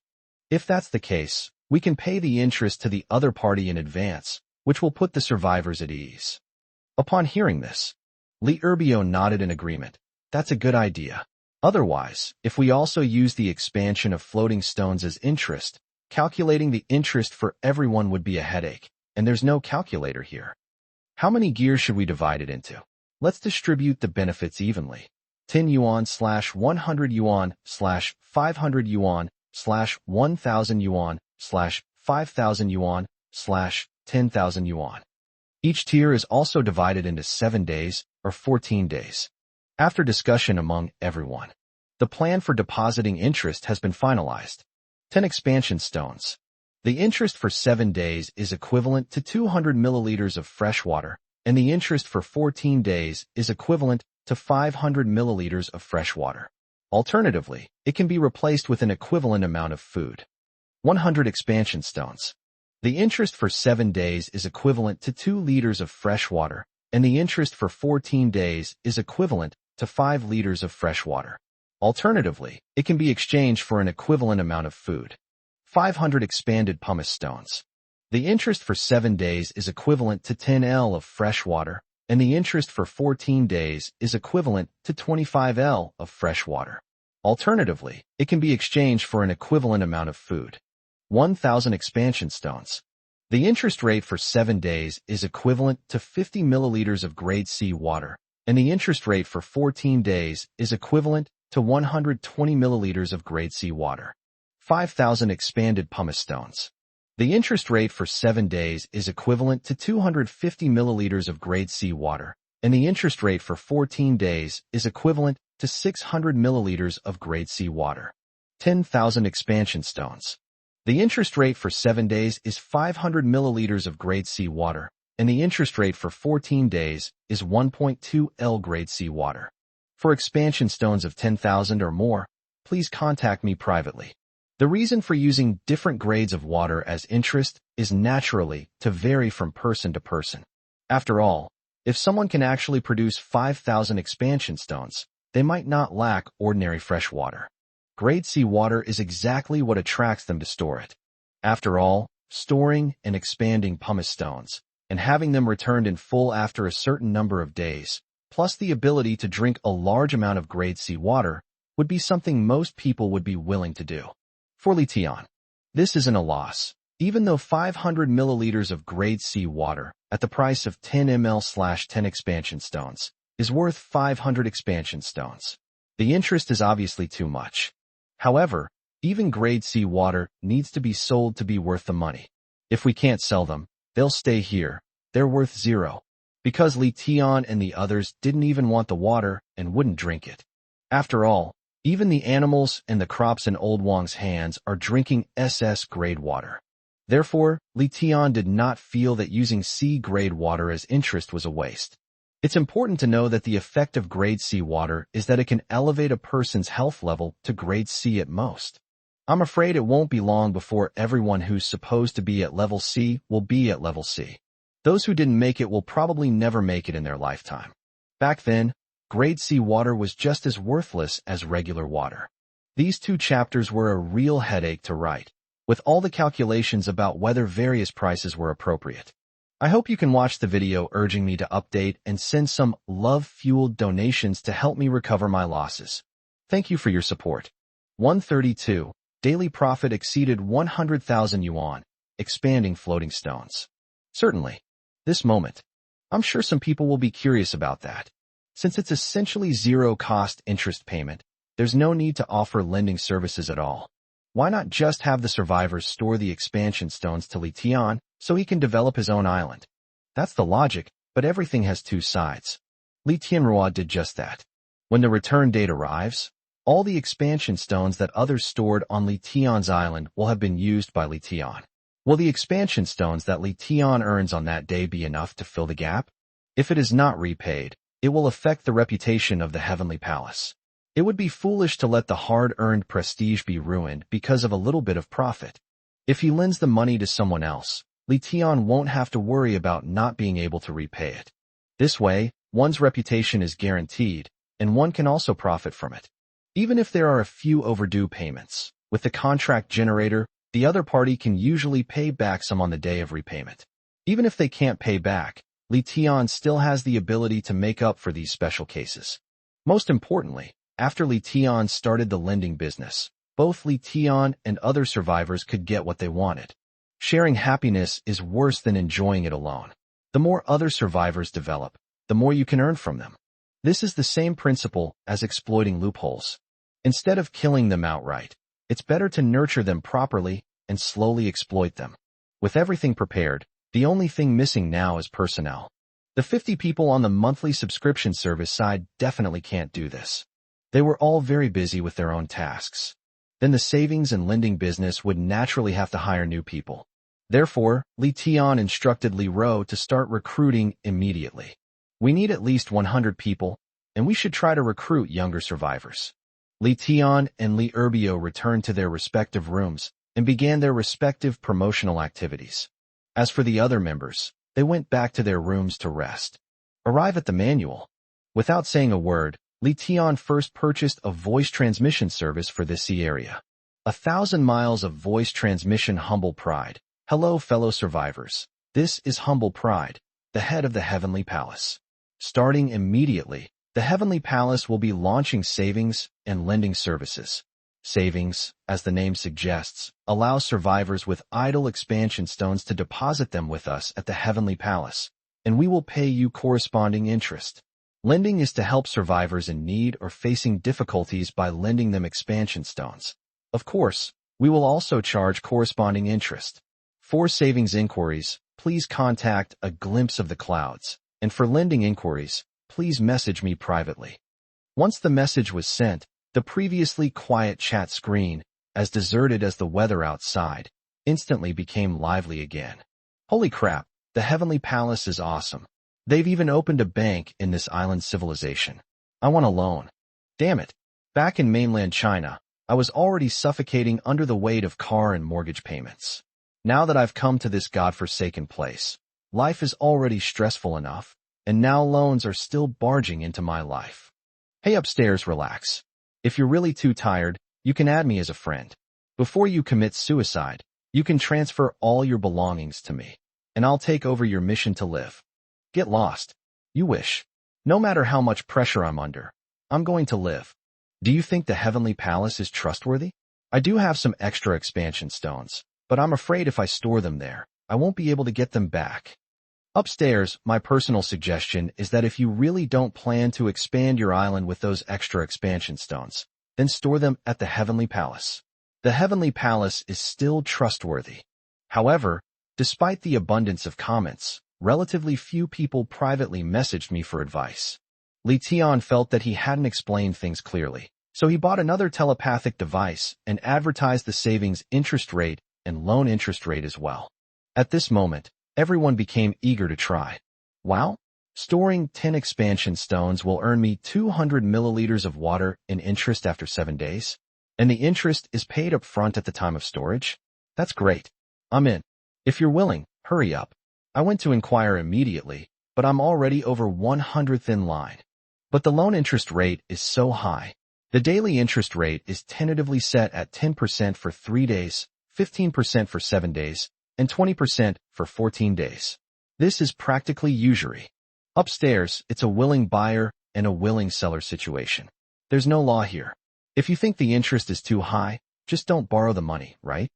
If that's the case, we can pay the interest to the other party in advance, which will put the survivors at ease. Upon hearing this, Li Urbio nodded in agreement. That's a good idea. Otherwise, if we also use the expansion of floating stones as interest, calculating the interest for everyone would be a headache, and there's no calculator here. How many gears should we divide it into? Let's distribute the benefits evenly. 10 yuan / 100 yuan / 500 yuan / 1,000 yuan / 5,000 yuan / 10,000 yuan. Each tier is also divided into 7 days or 14 days. After discussion among everyone, the plan for depositing interest has been finalized. 10 expansion stones. The interest for 7 days is equivalent to 200 milliliters of fresh water, and the interest for 14 days is equivalent to 500 milliliters of fresh water. Alternatively, it can be replaced with an equivalent amount of food. 100 expansion stones. The interest for 7 days is equivalent to 2 liters of fresh water, and the interest for 14 days is equivalent to 5 liters of fresh water. Alternatively, it can be exchanged for an equivalent amount of food. 500 expanded pumice stones. The interest for 7 days is equivalent to 10 L of fresh water, and the interest for 14 days is equivalent to 25 L of fresh water. Alternatively, it can be exchanged for an equivalent amount of food. 1,000 expansion stones. The interest rate for 7 days is equivalent to 50 milliliters of grade C water, and the interest rate for 14 days is equivalent to 120 milliliters of grade C water. 5,000 expanded pumice stones. The interest rate for 7 days is equivalent to 250 milliliters of grade C water, and the interest rate for 14 days is equivalent to 600 milliliters of grade C water. 10,000 expansion stones. The interest rate for 7 days is 500 milliliters of grade C water, and the interest rate for 14 days is 1.2 L grade C water. For expansion stones of 10,000 or more, please contact me privately. The reason for using different grades of water as interest is naturally to vary from person to person. After all, if someone can actually produce 5,000 expansion stones, they might not lack ordinary fresh water. Grade C water is exactly what attracts them to store it. After all, storing and expanding pumice stones, and having them returned in full after a certain number of days, plus the ability to drink a large amount of grade C water, would be something most people would be willing to do. For Li Tian, this isn't a loss, even though 500 milliliters of grade C water, at the price of 10 ml / 10 expansion stones, is worth 500 expansion stones. The interest is obviously too much. However, even grade C water needs to be sold to be worth the money. If we can't sell them, they'll stay here. They're worth 0. Because Li Tian and the others didn't even want the water and wouldn't drink it. After all, even the animals and the crops in Old Wang's hands are drinking SS-grade water. Therefore, Li Tian did not feel that using C-grade water as interest was a waste. It's important to know that the effect of grade C water is that it can elevate a person's health level to grade C at most. I'm afraid it won't be long before everyone who's supposed to be at level C will be at level C. Those who didn't make it will probably never make it in their lifetime. Back then, grade C water was just as worthless as regular water. These 2 chapters were a real headache to write, with all the calculations about whether various prices were appropriate. I hope you can watch the video urging me to update and send some love-fueled donations to help me recover my losses. Thank you for your support. 132. Daily profit exceeded 100,000 yuan, expanding floating stones. Certainly. This moment. I'm sure some people will be curious about that. Since it's essentially zero-cost interest payment, there's no need to offer lending services at all. Why not just have the survivors store the expansion stones to Li Tian so he can develop his own island? That's the logic, but everything has 2 sides. Li Tianrua did just that. When the return date arrives, all the expansion stones that others stored on Li Tian's island will have been used by Li Tian. Will the expansion stones that Li Tian earns on that day be enough to fill the gap? If it is not repaid, it will affect the reputation of the Heavenly Palace. It would be foolish to let the hard-earned prestige be ruined because of a little bit of profit. If he lends the money to someone else, Li Tian won't have to worry about not being able to repay it. This way, one's reputation is guaranteed, and one can also profit from it. Even if there are a few overdue payments, with the contract generator, the other party can usually pay back some on the day of repayment. Even if they can't pay back, Li Tian still has the ability to make up for these special cases. Most importantly, after Li Tian started the lending business, both Li Tian and other survivors could get what they wanted. Sharing happiness is worse than enjoying it alone. The more other survivors develop, the more you can earn from them. This is the same principle as exploiting loopholes. Instead of killing them outright, it's better to nurture them properly and slowly exploit them. With everything prepared, the only thing missing now is personnel. The 50 people on the monthly subscription service side definitely can't do this. They were all very busy with their own tasks. Then the savings and lending business would naturally have to hire new people. Therefore, Li Tian instructed Li Ro to start recruiting immediately. We need at least 100 people, and we should try to recruit younger survivors. Li Tian and Li Erbio returned to their respective rooms and began their respective promotional activities. As for the other members, they went back to their rooms to rest. Arrive at the manual. Without saying a word, Li Tian first purchased a voice transmission service for this sea area. 1,000 miles of voice transmission. Humble Pride. Hello, fellow survivors. This is Humble Pride, the head of the Heavenly Palace. Starting immediately, the Heavenly Palace will be launching savings and lending services. Savings, as the name suggests, allows survivors with idle expansion stones to deposit them with us at the Heavenly Palace, and we will pay you corresponding interest. Lending is to help survivors in need or facing difficulties by lending them expansion stones. Of course, we will also charge corresponding interest. For savings inquiries, please contact A Glimpse of the Clouds, and for lending inquiries, please message me privately. Once the message was sent, the previously quiet chat screen, as deserted as the weather outside, instantly became lively again. Holy crap, the Heavenly Palace is awesome. They've even opened a bank in this island civilization. I want a loan. Damn it. Back in mainland China, I was already suffocating under the weight of car and mortgage payments. Now that I've come to this godforsaken place, life is already stressful enough, and now loans are still barging into my life. Hey upstairs, relax. If you're really too tired, you can add me as a friend. Before you commit suicide, you can transfer all your belongings to me, and I'll take over your mission to live. Get lost. You wish. No matter how much pressure I'm under, I'm going to live. Do you think the Heavenly Palace is trustworthy? I do have some extra expansion stones, but I'm afraid if I store them there, I won't be able to get them back. Upstairs, my personal suggestion is that if you really don't plan to expand your island with those extra expansion stones, then store them at the Heavenly Palace. The Heavenly Palace is still trustworthy. However, despite the abundance of comments, relatively few people privately messaged me for advice. Li Tian felt that he hadn't explained things clearly, so he bought another telepathic device and advertised the savings interest rate and loan interest rate as well. At this moment, everyone became eager to try. Wow! Storing 10 expansion stones will earn me 200 milliliters of water in interest after 7 days? And the interest is paid up front at the time of storage? That's great. I'm in. If you're willing, hurry up. I went to inquire immediately, but I'm already over 100th in line. But the loan interest rate is so high. The daily interest rate is tentatively set at 10% for 3 days, 15% for 7 days, and 20% for 14 days. This is practically usury. Upstairs, it's a willing buyer and a willing seller situation. There's no law here. If you think the interest is too high, just don't borrow the money, right?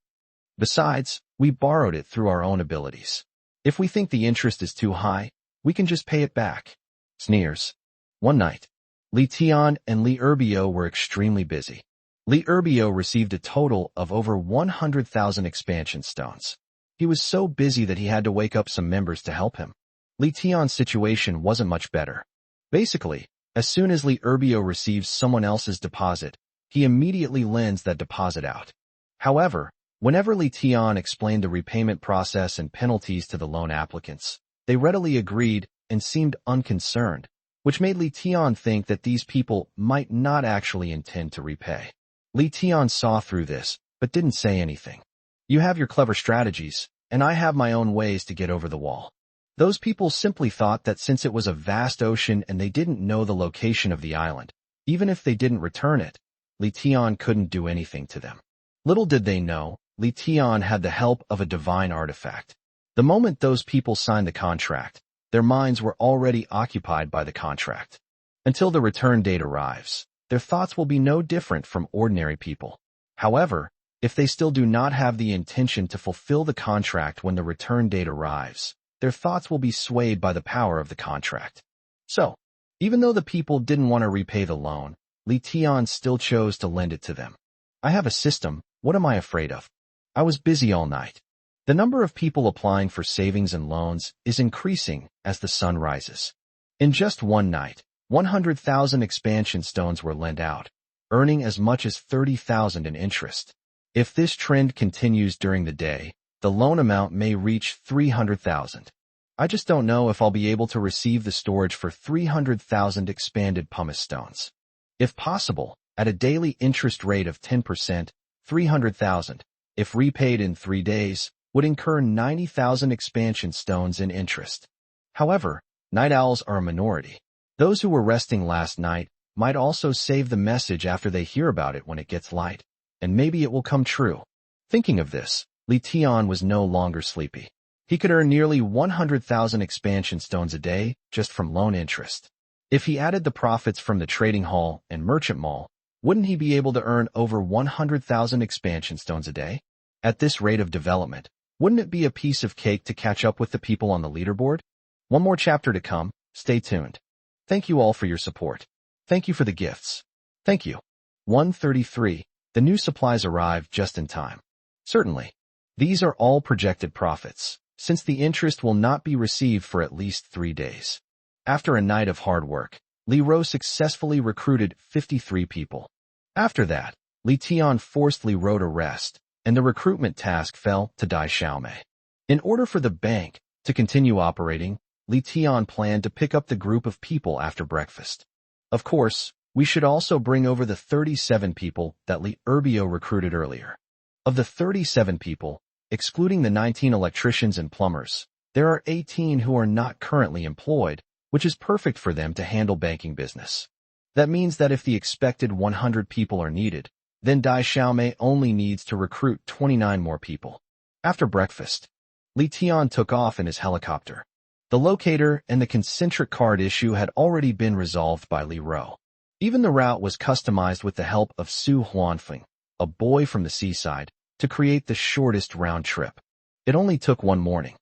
Besides, we borrowed it through our own abilities. If we think the interest is too high, we can just pay it back. Sneers. One night, Li Tian and Li Erbio were extremely busy. Li Erbio received a total of over 100,000 expansion stones. He was so busy that he had to wake up some members to help him. Li Tian's situation wasn't much better. Basically, as soon as Li Erbio receives someone else's deposit, he immediately lends that deposit out. However, whenever Li Tian explained the repayment process and penalties to the loan applicants, they readily agreed and seemed unconcerned, which made Li Tian think that these people might not actually intend to repay. Li Tian saw through this, but didn't say anything. You have your clever strategies, and I have my own ways to get over the wall. Those people simply thought that since it was a vast ocean and they didn't know the location of the island, even if they didn't return it, Li Tian couldn't do anything to them. Little did they know, Li Tian had the help of a divine artifact. The moment those people signed the contract, their minds were already occupied by the contract. Until the return date arrives, their thoughts will be no different from ordinary people. However, if they still do not have the intention to fulfill the contract when the return date arrives, their thoughts will be swayed by the power of the contract. So, even though the people didn't want to repay the loan, Li Tian still chose to lend it to them. I have a system, what am I afraid of? I was busy all night. The number of people applying for savings and loans is increasing as the sun rises. In just one night, 100,000 expansion stones were lent out, earning as much as 30,000 in interest. If this trend continues during the day, the loan amount may reach 300,000. I just don't know if I'll be able to receive the storage for 300,000 expanded pumice stones. If possible, at a daily interest rate of 10%, 300,000, if repaid in 3 days, would incur 90,000 expansion stones in interest. However, night owls are a minority. Those who were resting last night might also save the message after they hear about it when it gets light, and maybe it will come true. Thinking of this, Li Tian was no longer sleepy. He could earn nearly 100,000 expansion stones a day just from loan interest. If he added the profits from the trading hall and merchant mall, wouldn't he be able to earn over 100,000 expansion stones a day? At this rate of development, wouldn't it be a piece of cake to catch up with the people on the leaderboard? One more chapter to come, stay tuned. Thank you all for your support. Thank you for the gifts. Thank you. 133. The new supplies arrived just in time. Certainly. These are all projected profits, since the interest will not be received for at least 3 days. After a night of hard work, Li Ro successfully recruited 53 people. After that, Li Tian forced Li Ro to rest, and the recruitment task fell to Dai Xiaomei. In order for the bank to continue operating, Li Tian planned to pick up the group of people after breakfast. Of course, we should also bring over the 37 people that Li Erbio recruited earlier. Of the 37 people, excluding the 19 electricians and plumbers, there are 18 who are not currently employed, which is perfect for them to handle banking business. That means that if the expected 100 people are needed, then Dai Xiaomei only needs to recruit 29 more people. After breakfast, Li Tian took off in his helicopter. The locator and the concentric card issue had already been resolved by Li Ro. Even the route was customized with the help of Su Huanfeng, a boy from the seaside, to create the shortest round trip. It only took one morning.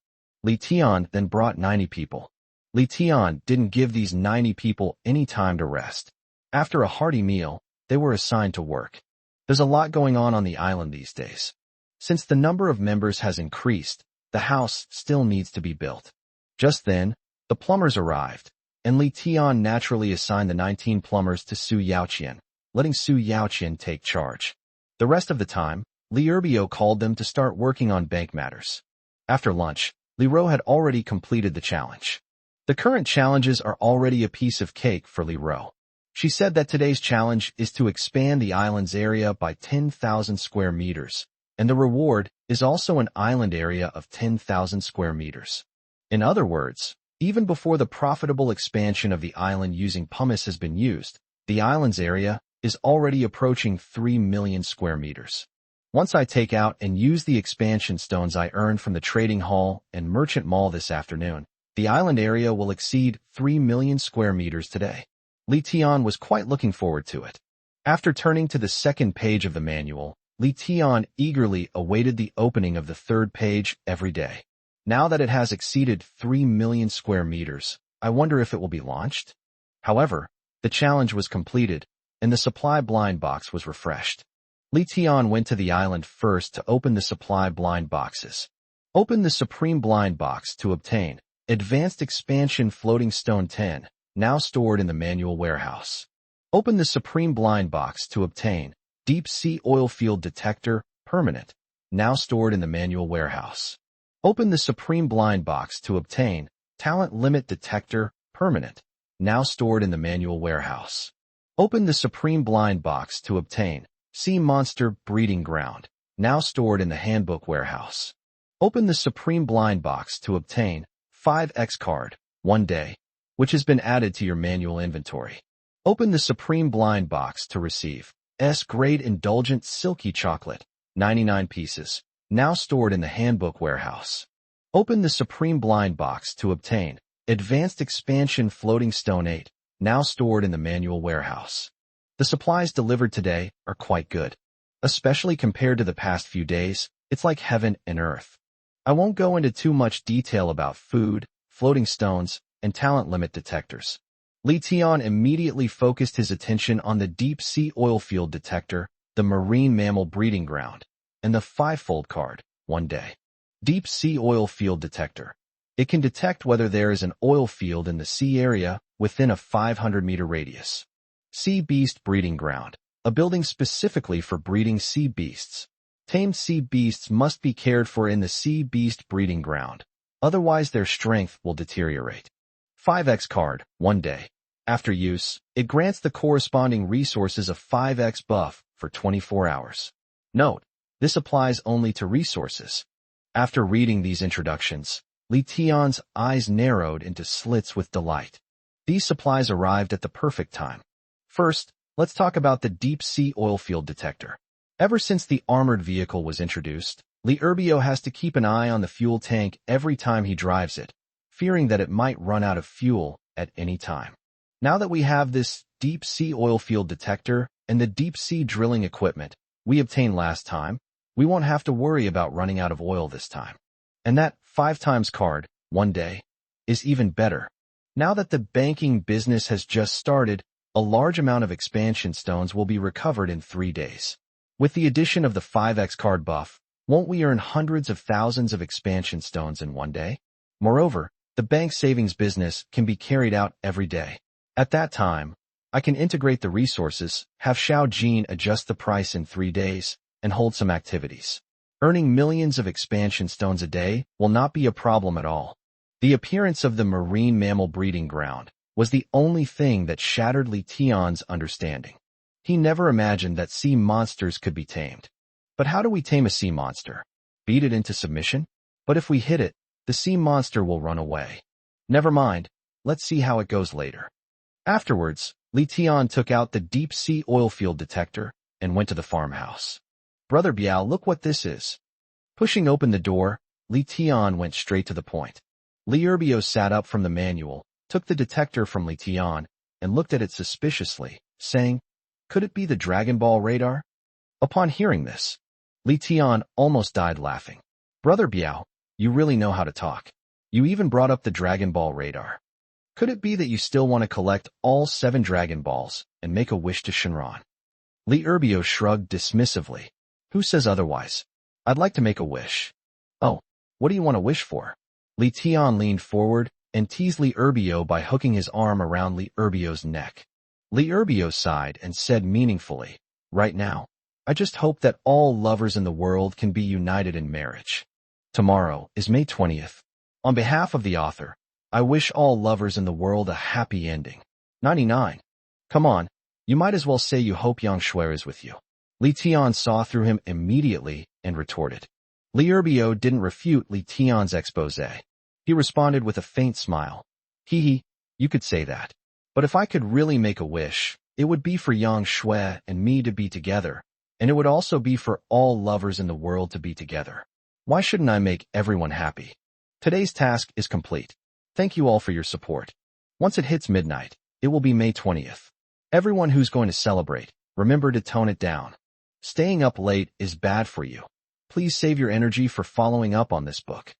Li Tian then brought 90 people. Li Tian didn't give these 90 people any time to rest. After a hearty meal, they were assigned to work. There's a lot going on the island these days. Since the number of members has increased, the house still needs to be built. Just then, the plumbers arrived, and Li Tian naturally assigned the 19 plumbers to Su Yaoqian, letting Su Yaoqian take charge. The rest of the time, Li Erbio called them to start working on bank matters. After lunch, Li Ro had already completed the challenge. The current challenges are already a piece of cake for Li Ro. She said that today's challenge is to expand the island's area by 10,000 square meters, and the reward is also an island area of 10,000 square meters. In other words, even before the profitable expansion of the island using pumice has been used, the island's area is already approaching 3 million square meters. Once I take out and use the expansion stones I earned from the trading hall and merchant mall this afternoon, the island area will exceed 3 million square meters today. Li Tian was quite looking forward to it. After turning to the second page of the manual, Li Tian eagerly awaited the opening of the third page every day. Now that it has exceeded 3 million square meters, I wonder if it will be launched? However, the challenge was completed, and the supply blind box was refreshed. Li Tian went to the island first to open the supply blind boxes. Open the Supreme Blind Box to obtain Advanced Expansion Floating Stone 10, now stored in the manual warehouse. Open the Supreme Blind Box to obtain Deep Sea Oil Field Detector, Permanent, now stored in the manual warehouse. Open the Supreme Blind Box to obtain Talent Limit Detector, Permanent, now stored in the manual warehouse. Open the Supreme Blind Box to obtain Sea Monster Breeding Ground, now stored in the handbook warehouse. Open the Supreme Blind Box to obtain 5x card, 1 day, which has been added to your manual inventory. Open the Supreme Blind Box to receive S-grade Indulgent Silky Chocolate, 99 pieces, now stored in the handbook warehouse. Open the Supreme Blind Box to obtain Advanced Expansion Floating Stone 8, now stored in the manual warehouse. The supplies delivered today are quite good. Especially compared to the past few days, it's like heaven and earth. I won't go into too much detail about food, floating stones, and talent limit detectors. Li Tian immediately focused his attention on the deep sea oil field detector, the marine mammal breeding ground, and the 5-fold card, 1 day. Deep sea oil field detector. It can detect whether there is an oil field in the sea area within a 500-meter radius. Sea beast breeding ground. A building specifically for breeding sea beasts. Tamed sea beasts must be cared for in the sea beast breeding ground. Otherwise their strength will deteriorate. 5x card, 1 day. After use, it grants the corresponding resources of 5x buff for 24 hours. Note, this applies only to resources. After reading these introductions, Li Tian's eyes narrowed into slits with delight. These supplies arrived at the perfect time. First, let's talk about the deep sea oil field detector. Ever since the armored vehicle was introduced, Li Urbio has to keep an eye on the fuel tank every time he drives it, fearing that it might run out of fuel at any time. Now that we have this deep sea oil field detector and the deep sea drilling equipment we obtained last time, we won't have to worry about running out of oil this time. And that 5x card, 1 day, is even better. Now that the banking business has just started, a large amount of expansion stones will be recovered in 3 days. With the addition of the 5x card buff, won't we earn hundreds of thousands of expansion stones in 1 day? Moreover, the bank savings business can be carried out every day. At that time, I can integrate the resources, have Xiao Jin adjust the price in 3 days, and hold some activities. Earning millions of expansion stones a day will not be a problem at all. The appearance of the marine mammal breeding ground was the only thing that shattered Li Tian's understanding. He never imagined that sea monsters could be tamed. But how do we tame a sea monster? Beat it into submission? But if we hit it, the sea monster will run away. Never mind, let's see how it goes later. Afterwards, Li Tian took out the deep sea oil field detector and went to the farmhouse. Brother Biao, look what this is. Pushing open the door, Li Tian went straight to the point. Li Urbio sat up from the manual, took the detector from Li Tian, and looked at it suspiciously, saying, "Could it be the Dragon Ball radar?" Upon hearing this, Li Tian almost died laughing. Brother Biao, you really know how to talk. You even brought up the Dragon Ball radar. Could it be that you still want to collect all 7 Dragon Balls and make a wish to Shinran? Li Urbio shrugged dismissively. Who says otherwise? I'd like to make a wish. Oh, what do you want to wish for? Li Tian leaned forward and teased Li Urbio by hooking his arm around Li Urbio's neck. Li Urbio sighed and said meaningfully, "Right now, I just hope that all lovers in the world can be united in marriage. Tomorrow is May 20th. On behalf of the author, I wish all lovers in the world a happy ending." 99. Come on, you might as well say you hope Yang Shui is with you. Li Tian saw through him immediately and retorted. Li Urbio didn't refute Li Tian's expose. He responded with a faint smile. Hee hee, you could say that. But if I could really make a wish, It would be for Yang Shui and me to be together, and it would also be for all lovers in the world to be together. Why shouldn't I make everyone happy? Today's task is complete. Thank you all for your support. Once it hits midnight, it will be May 20th. Everyone who's going to celebrate, remember to tone it down. Staying up late is bad for you. Please save your energy for following up on this book.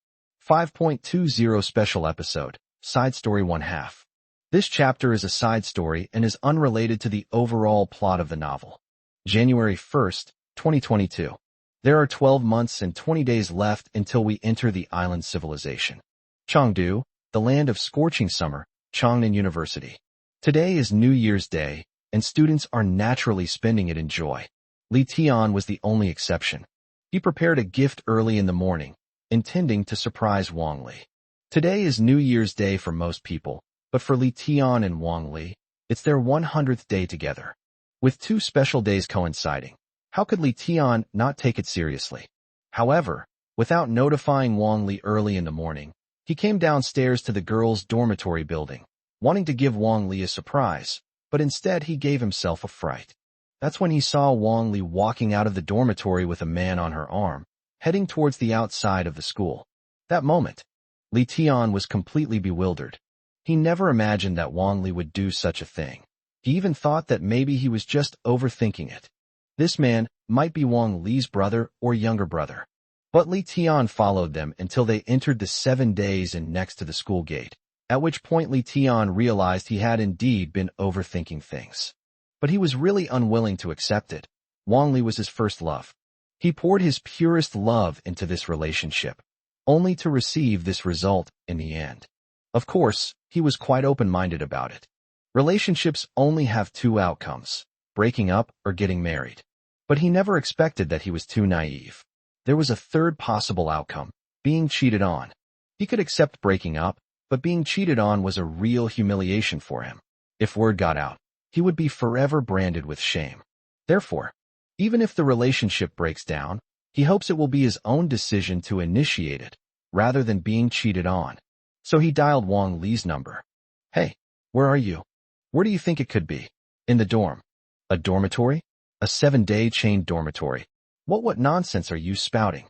5.20 Special Episode, Side Story 1/2. This chapter is a side story and is unrelated to the overall plot of the novel. January 1st, 2022. There are 12 months and 20 days left until we enter the island civilization. Chengdu, the land of scorching summer, Chongnan University. Today is New Year's Day, and students are naturally spending it in joy. Li Tian was the only exception. He prepared a gift early in the morning, intending to surprise Wang Li. Today is New Year's Day for most people, but for Li Tian and Wang Li, it's their 100th day together. With 2 special days coinciding, how could Li Tian not take it seriously? However, without notifying Wang Li early in the morning, he came downstairs to the girls' dormitory building, wanting to give Wang Li a surprise, but instead he gave himself a fright. That's when he saw Wang Li walking out of the dormitory with a man on her arm, heading towards the outside of the school. That moment, Li Tian was completely bewildered. He never imagined that Wang Li would do such a thing. He even thought that maybe he was just overthinking it. This man might be Wang Li's brother or younger brother. But Li Tian followed them until they entered the 7 days and next to the school gate, at which point Li Tian realized he had indeed been overthinking things. But he was really unwilling to accept it. Wang Li was his first love. He poured his purest love into this relationship, only to receive this result in the end. Of course, he was quite open-minded about it. Relationships only have 2 outcomes, breaking up or getting married. But he never expected that he was too naive. There was a third possible outcome, being cheated on. He could accept breaking up, but being cheated on was a real humiliation for him. If word got out, he would be forever branded with shame. Therefore, even if the relationship breaks down, he hopes it will be his own decision to initiate it, rather than being cheated on. So he dialed Wang Li's number. Hey, where are you? Where do you think it could be? In the dorm. A dormitory? A 7-day chained dormitory. What nonsense are you spouting?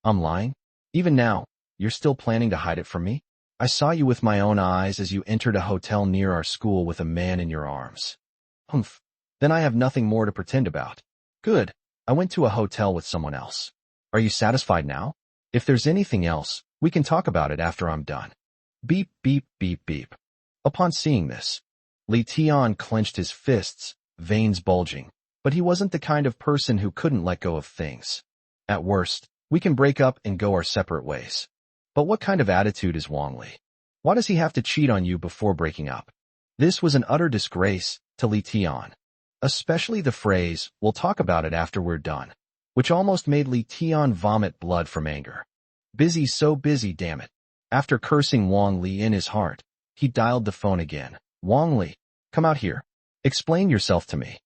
I'm lying? Even now, you're still planning to hide it from me? I saw you with my own eyes as you entered a hotel near our school with a man in your arms. Humph. Then I have nothing more to pretend about. Good. I went to a hotel with someone else. Are you satisfied now? If there's anything else, we can talk about it after I'm done. Beep, beep, beep, beep. Upon seeing this, Li Tian clenched his fists, veins bulging. But he wasn't the kind of person who couldn't let go of things. At worst, we can break up and go our separate ways. But what kind of attitude is Wang Li? Why does he have to cheat on you before breaking up? This was an utter disgrace to Li Tian. Especially the phrase, we'll talk about it after we're done, which almost made Li Tian vomit blood from anger. Busy, so busy, damn it. After cursing Wang Li in his heart, he dialed the phone again. Wang Li, come out here. Explain yourself to me.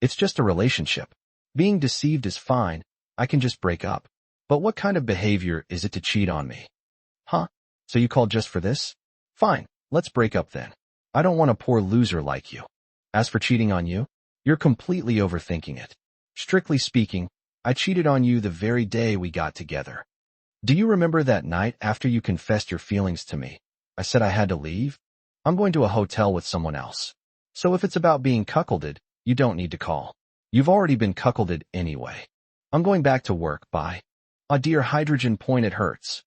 It's just a relationship. Being deceived is fine. I can just break up. But what kind of behavior is it to cheat on me? Huh? So you called just for this? Fine, let's break up then. I don't want a poor loser like you. As for cheating on you, you're completely overthinking it. Strictly speaking, I cheated on you the very day we got together. Do you remember that night after you confessed your feelings to me? I said I had to leave? I'm going to a hotel with someone else. So if it's about being cuckolded, you don't need to call. You've already been cuckolded anyway. I'm going back to work, bye. Ah dear hydrogen point, it hurts.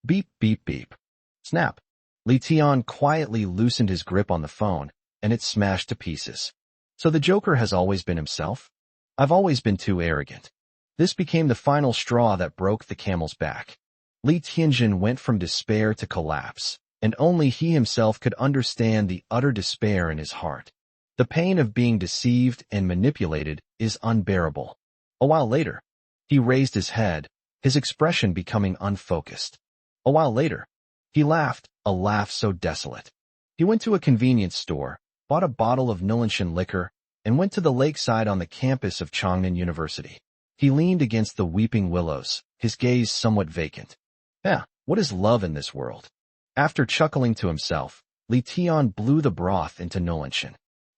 Beep, beep, beep. Snap. Li Tian quietly loosened his grip on the phone, and it smashed to pieces. So the Joker has always been himself? I've always been too arrogant. This became the final straw that broke the camel's back. Li Tianjin went from despair to collapse, and only he himself could understand the utter despair in his heart. The pain of being deceived and manipulated is unbearable. A while later, he raised his head, his expression becoming unfocused. A while later, he laughed, a laugh so desolate. He went to a convenience store, bought a bottle of Nulinshan liquor, and went to the lakeside on the campus of Chongnan University. He leaned against the weeping willows, his gaze somewhat vacant. What is love in this world? After chuckling to himself, Li Tian blew the broth into Nulinshan.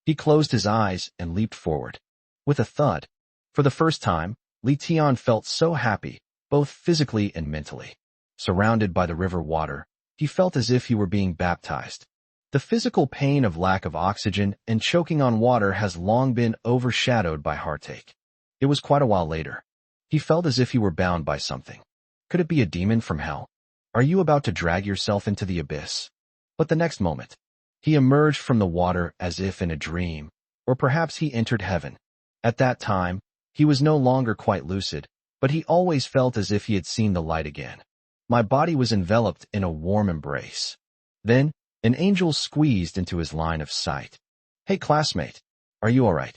He closed his eyes and leaped forward. With a thud, for the first time, Li Tian felt so happy, both physically and mentally. Surrounded by the river water, he felt as if he were being baptized. The physical pain of lack of oxygen and choking on water has long been overshadowed by heartache. It was quite a while later. He felt as if he were bound by something. Could it be a demon from hell? Are you about to drag yourself into the abyss? But the next moment, he emerged from the water as if in a dream, or perhaps he entered heaven. At that time, he was no longer quite lucid, but he always felt as if he had seen the light again. My body was enveloped in a warm embrace. Then, an angel squeezed into his line of sight. Hey, classmate. Are you all right?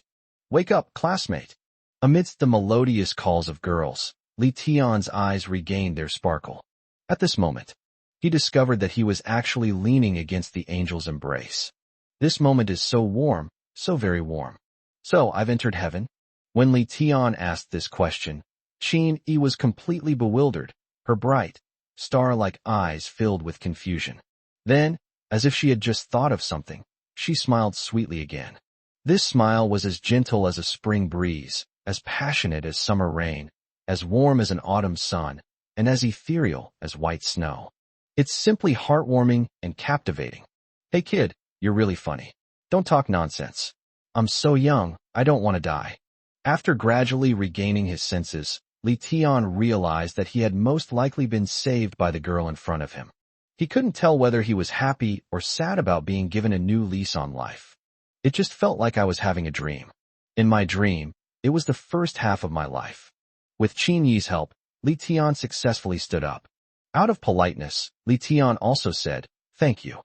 Wake up, classmate. Amidst the melodious calls of girls, Li Tian's eyes regained their sparkle. At this moment, he discovered that he was actually leaning against the angel's embrace. This moment is so warm, so very warm. So, I've entered heaven? When Li Tian asked this question, Qin Yi was completely bewildered, her bright, star-like eyes filled with confusion. Then, as if she had just thought of something, she smiled sweetly again. This smile was as gentle as a spring breeze, as passionate as summer rain, as warm as an autumn sun, and as ethereal as white snow. It's simply heartwarming and captivating. Hey kid, you're really funny. Don't talk nonsense. I'm so young, I don't want to die. After gradually regaining his senses, Li Tian realized that he had most likely been saved by the girl in front of him. He couldn't tell whether he was happy or sad about being given a new lease on life. It just felt like I was having a dream. In my dream, it was the first half of my life. With Qin Yi's help, Li Tian successfully stood up. Out of politeness, Li Tian also said, "Thank you."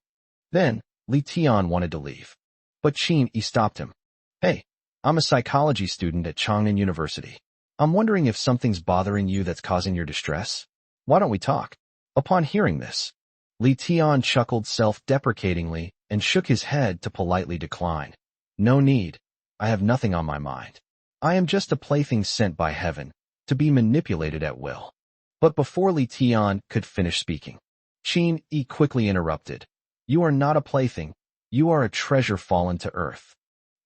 Then, Li Tian wanted to leave. But Qin Yi stopped him. Hey, I'm a psychology student at Changnan University. I'm wondering if something's bothering you that's causing your distress. Why don't we talk? Upon hearing this, Li Tian chuckled self-deprecatingly and shook his head to politely decline. No need. I have nothing on my mind. I am just a plaything sent by heaven, to be manipulated at will. But before Li Tian could finish speaking, Qin Yi quickly interrupted. You are not a plaything. You are a treasure fallen to earth.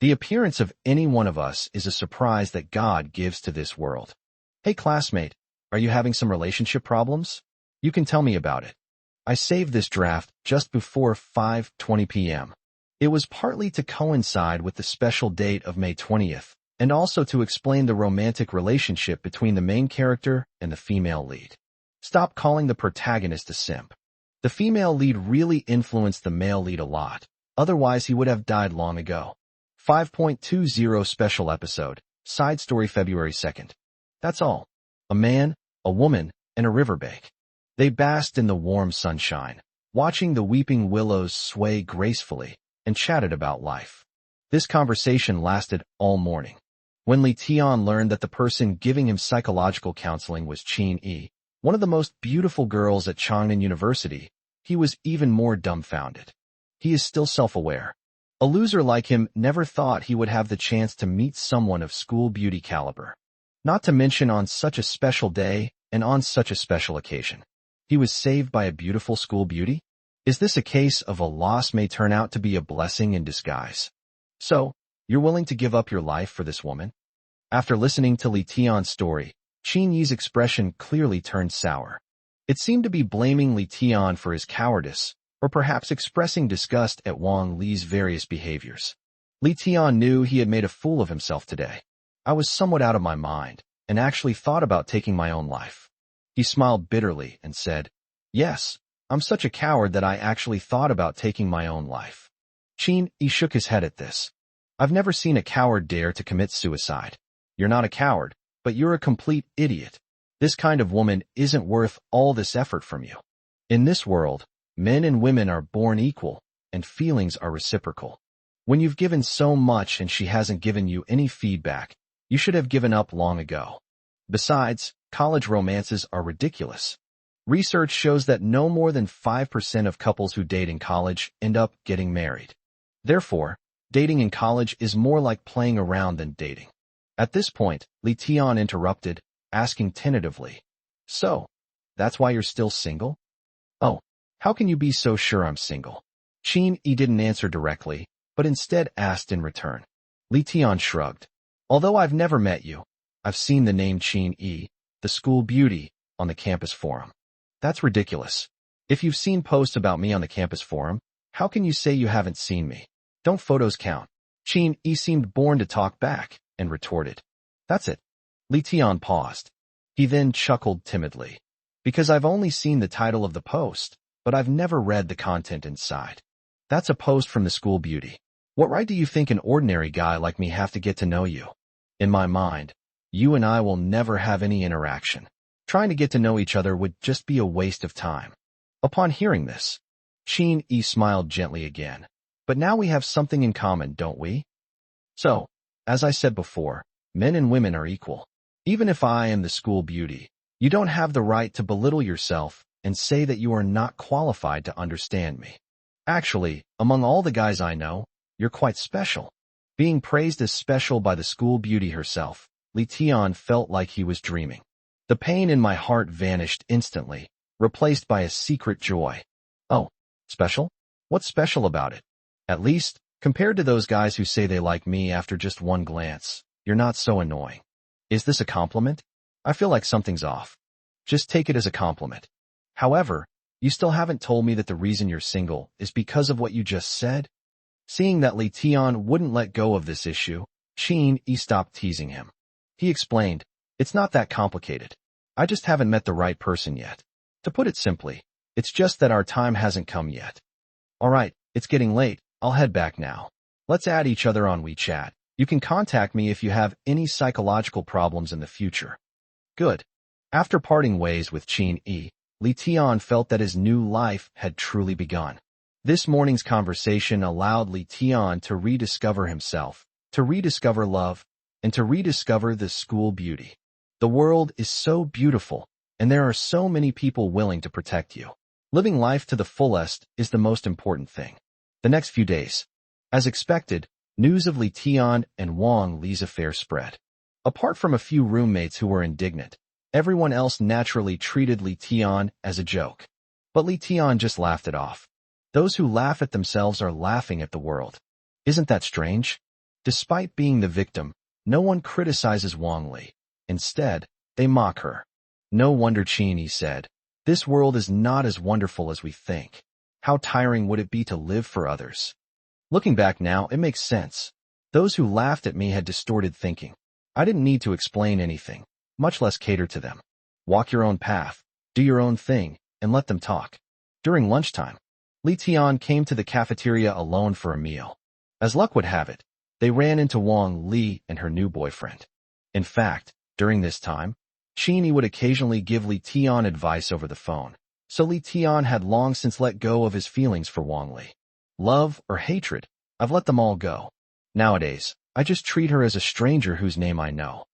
The appearance of any one of us is a surprise that God gives to this world. Hey classmate, are you having some relationship problems? You can tell me about it. I saved this draft just before 5:20 p.m. It was partly to coincide with the special date of May 20th, and also to explain the romantic relationship between the main character and the female lead. Stop calling the protagonist a simp. The female lead really influenced the male lead a lot, otherwise he would have died long ago. 5.20 Special Episode, Side Story February 2nd. That's all. A man, a woman, and a riverbank. They basked in the warm sunshine, watching the weeping willows sway gracefully, and chatted about life. This conversation lasted all morning. When Li Tian learned that the person giving him psychological counseling was Qin Yi, one of the most beautiful girls at Changnan University, he was even more dumbfounded. He is still self-aware. A loser like him never thought he would have the chance to meet someone of school beauty caliber. Not to mention on such a special day and on such a special occasion. He was saved by a beautiful school beauty? Is this a case of a loss may turn out to be a blessing in disguise? So, you're willing to give up your life for this woman? After listening to Li Tian's story, Qin Yi's expression clearly turned sour. It seemed to be blaming Li Tian for his cowardice, or perhaps expressing disgust at Wang Li's various behaviors. Li Tian knew he had made a fool of himself today. I was somewhat out of my mind, and actually thought about taking my own life. He smiled bitterly and said, Yes, I'm such a coward that I actually thought about taking my own life. Qin Yi shook his head at this. I've never seen a coward dare to commit suicide. You're not a coward, but you're a complete idiot. This kind of woman isn't worth all this effort from you. In this world, men and women are born equal, and feelings are reciprocal. When you've given so much and she hasn't given you any feedback, you should have given up long ago. Besides, college romances are ridiculous. Research shows that no more than 5% of couples who date in college end up getting married. Therefore, dating in college is more like playing around than dating. At this point, Li Tian interrupted, asking tentatively, So, that's why you're still single? Oh, how can you be so sure I'm single? Qin Yi didn't answer directly, but instead asked in return. Li Tian shrugged. Although I've never met you, I've seen the name Qin Yi, the school beauty, on the campus forum. That's ridiculous. If you've seen posts about me on the campus forum, how can you say you haven't seen me? Don't photos count? Qin Yi seemed born to talk back, and retorted. That's it. Li Tian paused. He then chuckled timidly. Because I've only seen the title of the post, but I've never read the content inside. That's a post from the school beauty. What right do you think an ordinary guy like me have to get to know you? In my mind, you and I will never have any interaction. Trying to get to know each other would just be a waste of time. Upon hearing this, Qin Yi smiled gently again. But now we have something in common, don't we? So, as I said before, men and women are equal. Even if I am the school beauty, you don't have the right to belittle yourself and say that you are not qualified to understand me. Actually, among all the guys I know, you're quite special. Being praised as special by the school beauty herself, Li Tian felt like he was dreaming. The pain in my heart vanished instantly, replaced by a secret joy. Oh, special? What's special about it? At least, compared to those guys who say they like me after just one glance, you're not so annoying. Is this a compliment? I feel like something's off. Just take it as a compliment. However, you still haven't told me that the reason you're single is because of what you just said? Seeing that Li Tian wouldn't let go of this issue, Qin Yi stopped teasing him. He explained, it's not that complicated. I just haven't met the right person yet. To put it simply, it's just that our time hasn't come yet. Alright, it's getting late, I'll head back now. Let's add each other on WeChat. You can contact me if you have any psychological problems in the future. Good. After parting ways with Qin Yi, Li Tian felt that his new life had truly begun. This morning's conversation allowed Li Tian to rediscover himself, to rediscover love, and to rediscover the school beauty. The world is so beautiful, and there are so many people willing to protect you. Living life to the fullest is the most important thing. The next few days. As expected, news of Li Tian and Wang Li's affair spread. Apart from a few roommates who were indignant, everyone else naturally treated Li Tian as a joke. But Li Tian just laughed it off. Those who laugh at themselves are laughing at the world. Isn't that strange? Despite being the victim, no one criticizes Wang Li. Instead, they mock her. No wonder Qin Yi said, this world is not as wonderful as we think. How tiring would it be to live for others? Looking back now, it makes sense. Those who laughed at me had distorted thinking. I didn't need to explain anything, much less cater to them. Walk your own path, do your own thing, and let them talk. During lunchtime, Li Tian came to the cafeteria alone for a meal. As luck would have it, they ran into Wang Li and her new boyfriend. In fact, during this time, Qin Yi would occasionally give Li Tian advice over the phone, so Li Tian had long since let go of his feelings for Wang Li. Love or hatred, I've let them all go. Nowadays, I just treat her as a stranger whose name I know.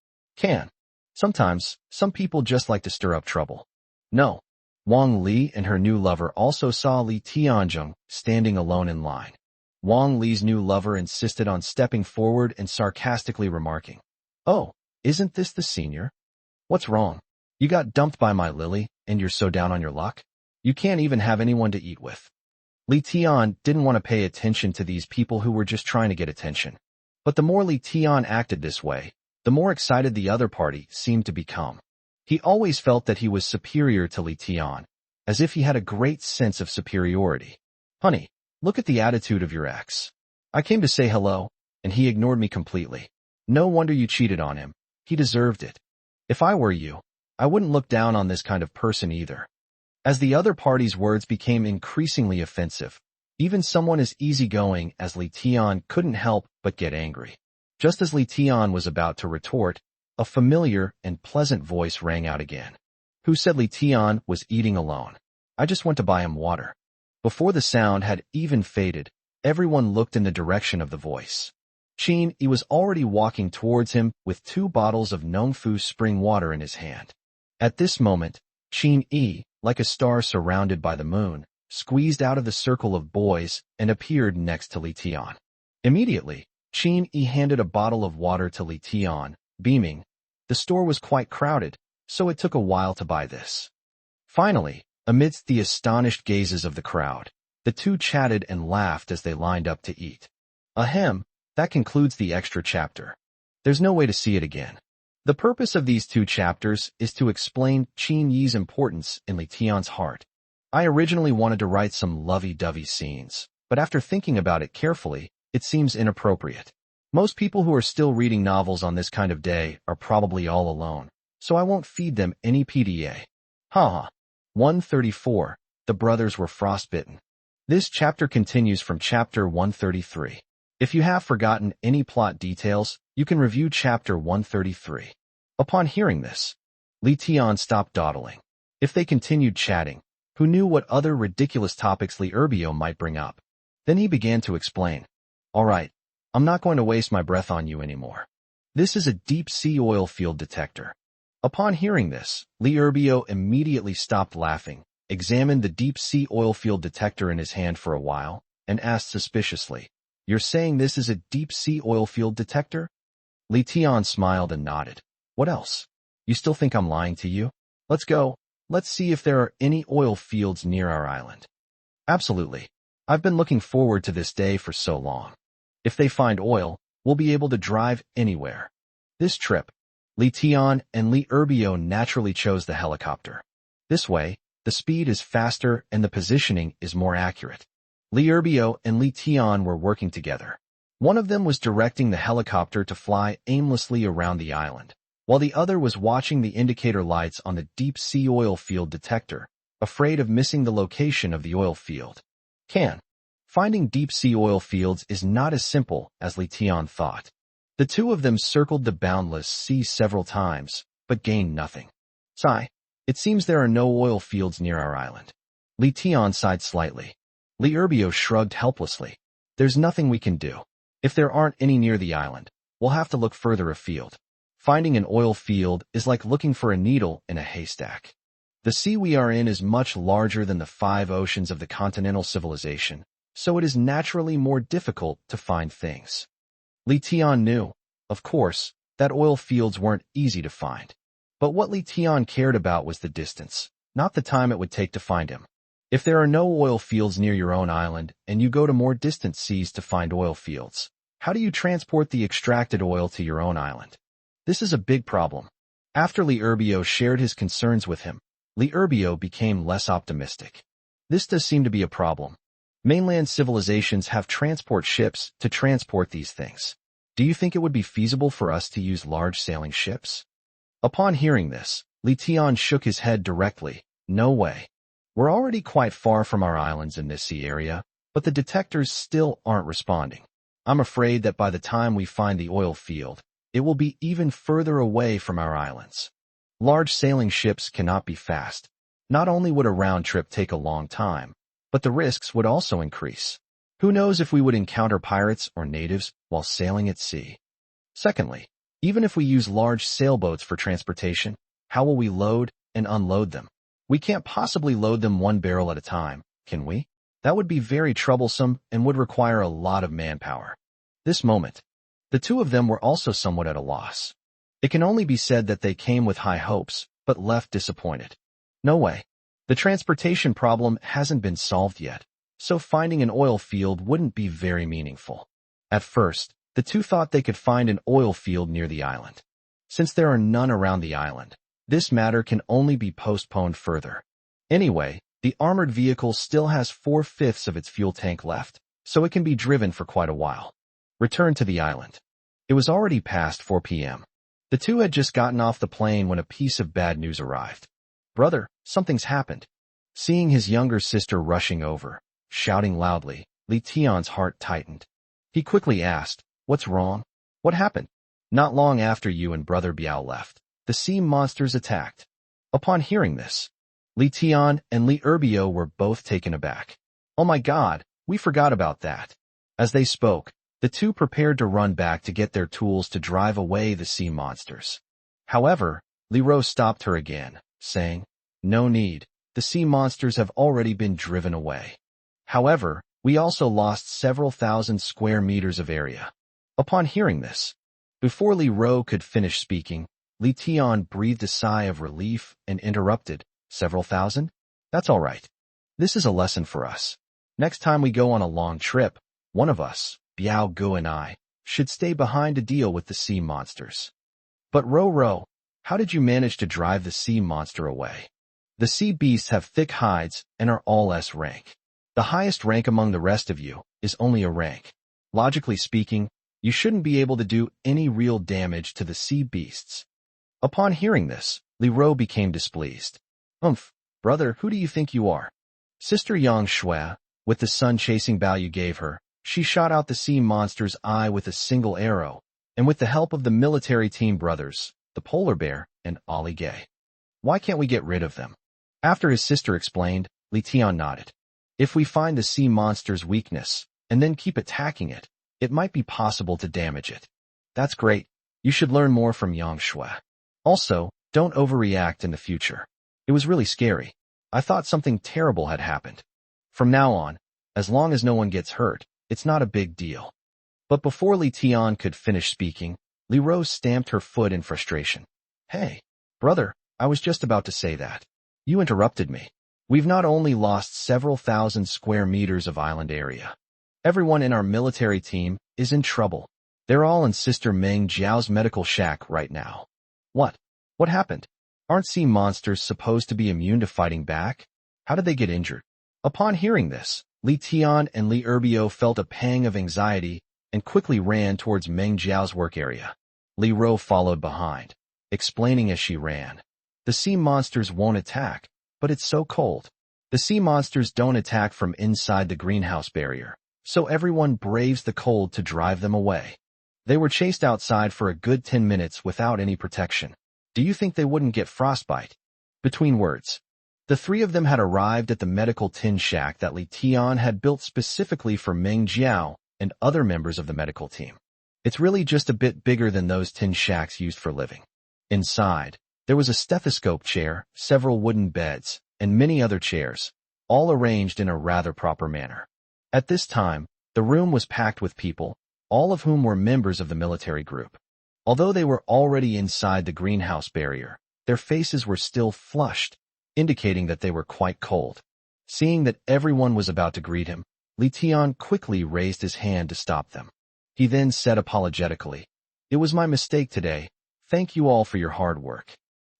Sometimes, some people just like to stir up trouble. No. Wang Li and her new lover also saw Li Tianzheng standing alone in line. Wang Li's new lover insisted on stepping forward and sarcastically remarking, "Oh, isn't this the senior? What's wrong? You got dumped by my Lily, and you're so down on your luck? You can't even have anyone to eat with." Li Tian didn't want to pay attention to these people who were just trying to get attention. But the more Li Tian acted this way, the more excited the other party seemed to become. He always felt that he was superior to Li Tian, as if he had a great sense of superiority. Honey, look at the attitude of your ex. I came to say hello, and he ignored me completely. No wonder you cheated on him. He deserved it. If I were you, I wouldn't look down on this kind of person either. As the other party's words became increasingly offensive, even someone as easygoing as Li Tian couldn't help but get angry. Just as Li Tian was about to retort, a familiar and pleasant voice rang out again. Who said Li Tian was eating alone? I just went to buy him water. Before the sound had even faded, everyone looked in the direction of the voice. Qin Yi was already walking towards him with 2 bottles of Nongfu spring water in his hand. At this moment, Qin Yi, like a star surrounded by the moon, squeezed out of the circle of boys and appeared next to Li Tian. Immediately, Qin Yi handed a bottle of water to Li Tian, beaming. The store was quite crowded, so it took a while to buy this. Finally, amidst the astonished gazes of the crowd, the two chatted and laughed as they lined up to eat. Ahem, that concludes the extra chapter. There's no way to see it again. The purpose of these 2 chapters is to explain Qin Yi's importance in Li Tian's heart. I originally wanted to write some lovey-dovey scenes, but after thinking about it carefully, it seems inappropriate. Most people who are still reading novels on this kind of day are probably all alone, so I won't feed them any PDA. Haha. 134. The brothers were frostbitten. This chapter continues from chapter 133. If you have forgotten any plot details, you can review chapter 133. Upon hearing this, Li Tian stopped dawdling. If they continued chatting, who knew what other ridiculous topics Li Erbio might bring up? Then he began to explain. All right, I'm not going to waste my breath on you anymore. This is a deep-sea oil field detector. Upon hearing this, Li Erbio immediately stopped laughing, examined the deep-sea oil field detector in his hand for a while, and asked suspiciously, "You're saying this is a deep-sea oil field detector?" Li Tian smiled and nodded. "What else? You still think I'm lying to you? Let's go. Let's see if there are any oil fields near our island." Absolutely. I've been looking forward to this day for so long. If they find oil, we'll be able to drive anywhere. This trip, Li Tian and Li Erbio naturally chose the helicopter. This way, the speed is faster and the positioning is more accurate. Li Erbio and Li Tian were working together. One of them was directing the helicopter to fly aimlessly around the island, while the other was watching the indicator lights on the deep-sea oil field detector, afraid of missing the location of the oil field. Finding deep-sea oil fields is not as simple as Li Tian thought. The 2 of them circled the boundless sea several times, but gained nothing. Sigh. It seems there are no oil fields near our island. Li Tian sighed slightly. Li Erbio shrugged helplessly. There's nothing we can do. If there aren't any near the island, we'll have to look further afield. Finding an oil field is like looking for a needle in a haystack. The sea we are in is much larger than the 5 oceans of the continental civilization, so it is naturally more difficult to find things. Li Tian knew, of course, that oil fields weren't easy to find. But what Li Tian cared about was the distance, not the time it would take to find him. If there are no oil fields near your own island, and you go to more distant seas to find oil fields, how do you transport the extracted oil to your own island? This is a big problem. After Li Erbio shared his concerns with him, Li Erbio became less optimistic. This does seem to be a problem. Mainland civilizations have transport ships to transport these things. Do you think it would be feasible for us to use large sailing ships? Upon hearing this, Li Tian shook his head directly. No way. We're already quite far from our islands in this sea area, but the detectors still aren't responding. I'm afraid that by the time we find the oil field, it will be even further away from our islands. Large sailing ships cannot be fast. Not only would a round trip take a long time, but the risks would also increase. Who knows if we would encounter pirates or natives while sailing at sea? Secondly, even if we use large sailboats for transportation, how will we load and unload them? We can't possibly load them 1 barrel at a time, can we? That would be very troublesome and would require a lot of manpower. This moment, the 2 of them were also somewhat at a loss. It can only be said that they came with high hopes, but left disappointed. No way. The transportation problem hasn't been solved yet, so finding an oil field wouldn't be very meaningful. At first, the 2 thought they could find an oil field near the island. Since there are none around the island, this matter can only be postponed further. Anyway, the armored vehicle still has 4/5 of its fuel tank left, so it can be driven for quite a while. Return to the island. It was already past 4 p.m. The 2 had just gotten off the plane when a piece of bad news arrived. "Brother, something's happened." Seeing his younger sister rushing over, shouting loudly, Li Tian's heart tightened. He quickly asked, "What's wrong? What happened?" "Not long after you and Brother Biao left, the sea monsters attacked." Upon hearing this, Li Tian and Li Erbio were both taken aback. "Oh my God, we forgot about that." As they spoke, the 2 prepared to run back to get their tools to drive away the sea monsters. However, Li Ro stopped her again, saying, "No need, the sea monsters have already been driven away. However, we also lost several thousand square meters of area." Upon hearing this, before Li Ro could finish speaking, Li Tian breathed a sigh of relief and interrupted, "Several thousand? That's all right. This is a lesson for us. Next time we go on a long trip, one of us, Biao Gu and I, should stay behind to deal with the sea monsters. But Ro, how did you manage to drive the sea monster away? The sea beasts have thick hides and are all S rank. The highest rank among the rest of you is only a rank. Logically speaking, you shouldn't be able to do any real damage to the sea beasts. Upon hearing this, Li Ro became displeased. Brother, who do you think you are? Sister Yang Shui, with the sun chasing bow you gave her, she shot out the sea monster's eye with a single arrow, and with the help of the military team brothers, the polar bear, and Ollie Gay. Why can't we get rid of them? After his sister explained, Li Tian nodded. If we find the sea monster's weakness, and then keep attacking it, it might be possible to damage it. That's great. You should learn more from Yang Shui. Also, don't overreact in the future. It was really scary. I thought something terrible had happened. From now on, as long as no one gets hurt, it's not a big deal. But before Li Tian could finish speaking, Li Ro stamped her foot in frustration. Hey, brother, I was just about to say that. You interrupted me. We've not only lost several thousand square meters of island area. Everyone in our military team is in trouble. They're all in Sister Meng Jiao's medical shack right now. What? What happened? Aren't sea monsters supposed to be immune to fighting back? How did they get injured? Upon hearing this, Li Tian and Li Erbio felt a pang of anxiety and quickly ran towards Meng Jiao's work area. Li Ro followed behind, explaining as she ran. The sea monsters won't attack, but it's so cold. The sea monsters don't attack from inside the greenhouse barrier, so everyone braves the cold to drive them away. They were chased outside for a good 10 minutes without any protection. Do you think they wouldn't get frostbite? Between words. The three of them had arrived at the medical tin shack that Li Tian had built specifically for Meng Jiao and other members of the medical team. It's really just a bit bigger than those tin shacks used for living. Inside, there was a stethoscope chair, several wooden beds, and many other chairs, all arranged in a rather proper manner. At this time, the room was packed with people, all of whom were members of the military group. Although they were already inside the greenhouse barrier, their faces were still flushed, indicating that they were quite cold. Seeing that everyone was about to greet him, Li Tian quickly raised his hand to stop them. He then said apologetically, "It was my mistake today. Thank you all for your hard work."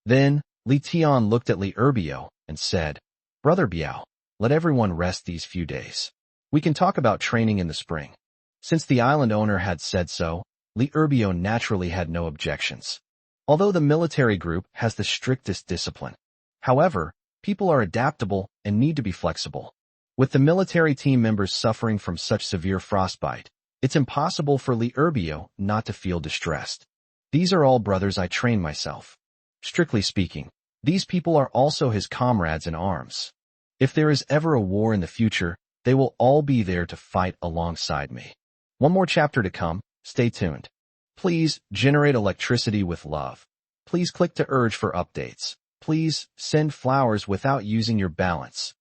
Then, Li Tian looked at Li Erbio and said, "Brother Biao, let everyone rest these few days. We can talk about training in the spring." Since the island owner had said so, Li Erbio naturally had no objections. Although the military group has the strictest discipline. However, people are adaptable and need to be flexible. With the military team members suffering from such severe frostbite, it's impossible for Li Erbio not to feel distressed. These are all brothers I train myself. Strictly speaking, these people are also his comrades in arms. If there is ever a war in the future, they will all be there to fight alongside me. One more chapter to come. Stay tuned. Please generate electricity with love. Please click to urge for updates. Please send flowers without using your balance.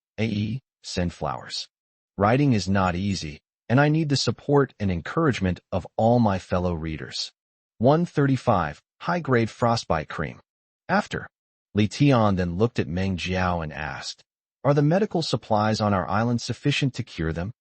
Send flowers. Writing is not easy, and I need the support and encouragement of all my fellow readers. 135. High-grade frostbite cream. After. Li Tian then looked at Meng Jiao and asked, "Are the medical supplies on our island sufficient to cure them?"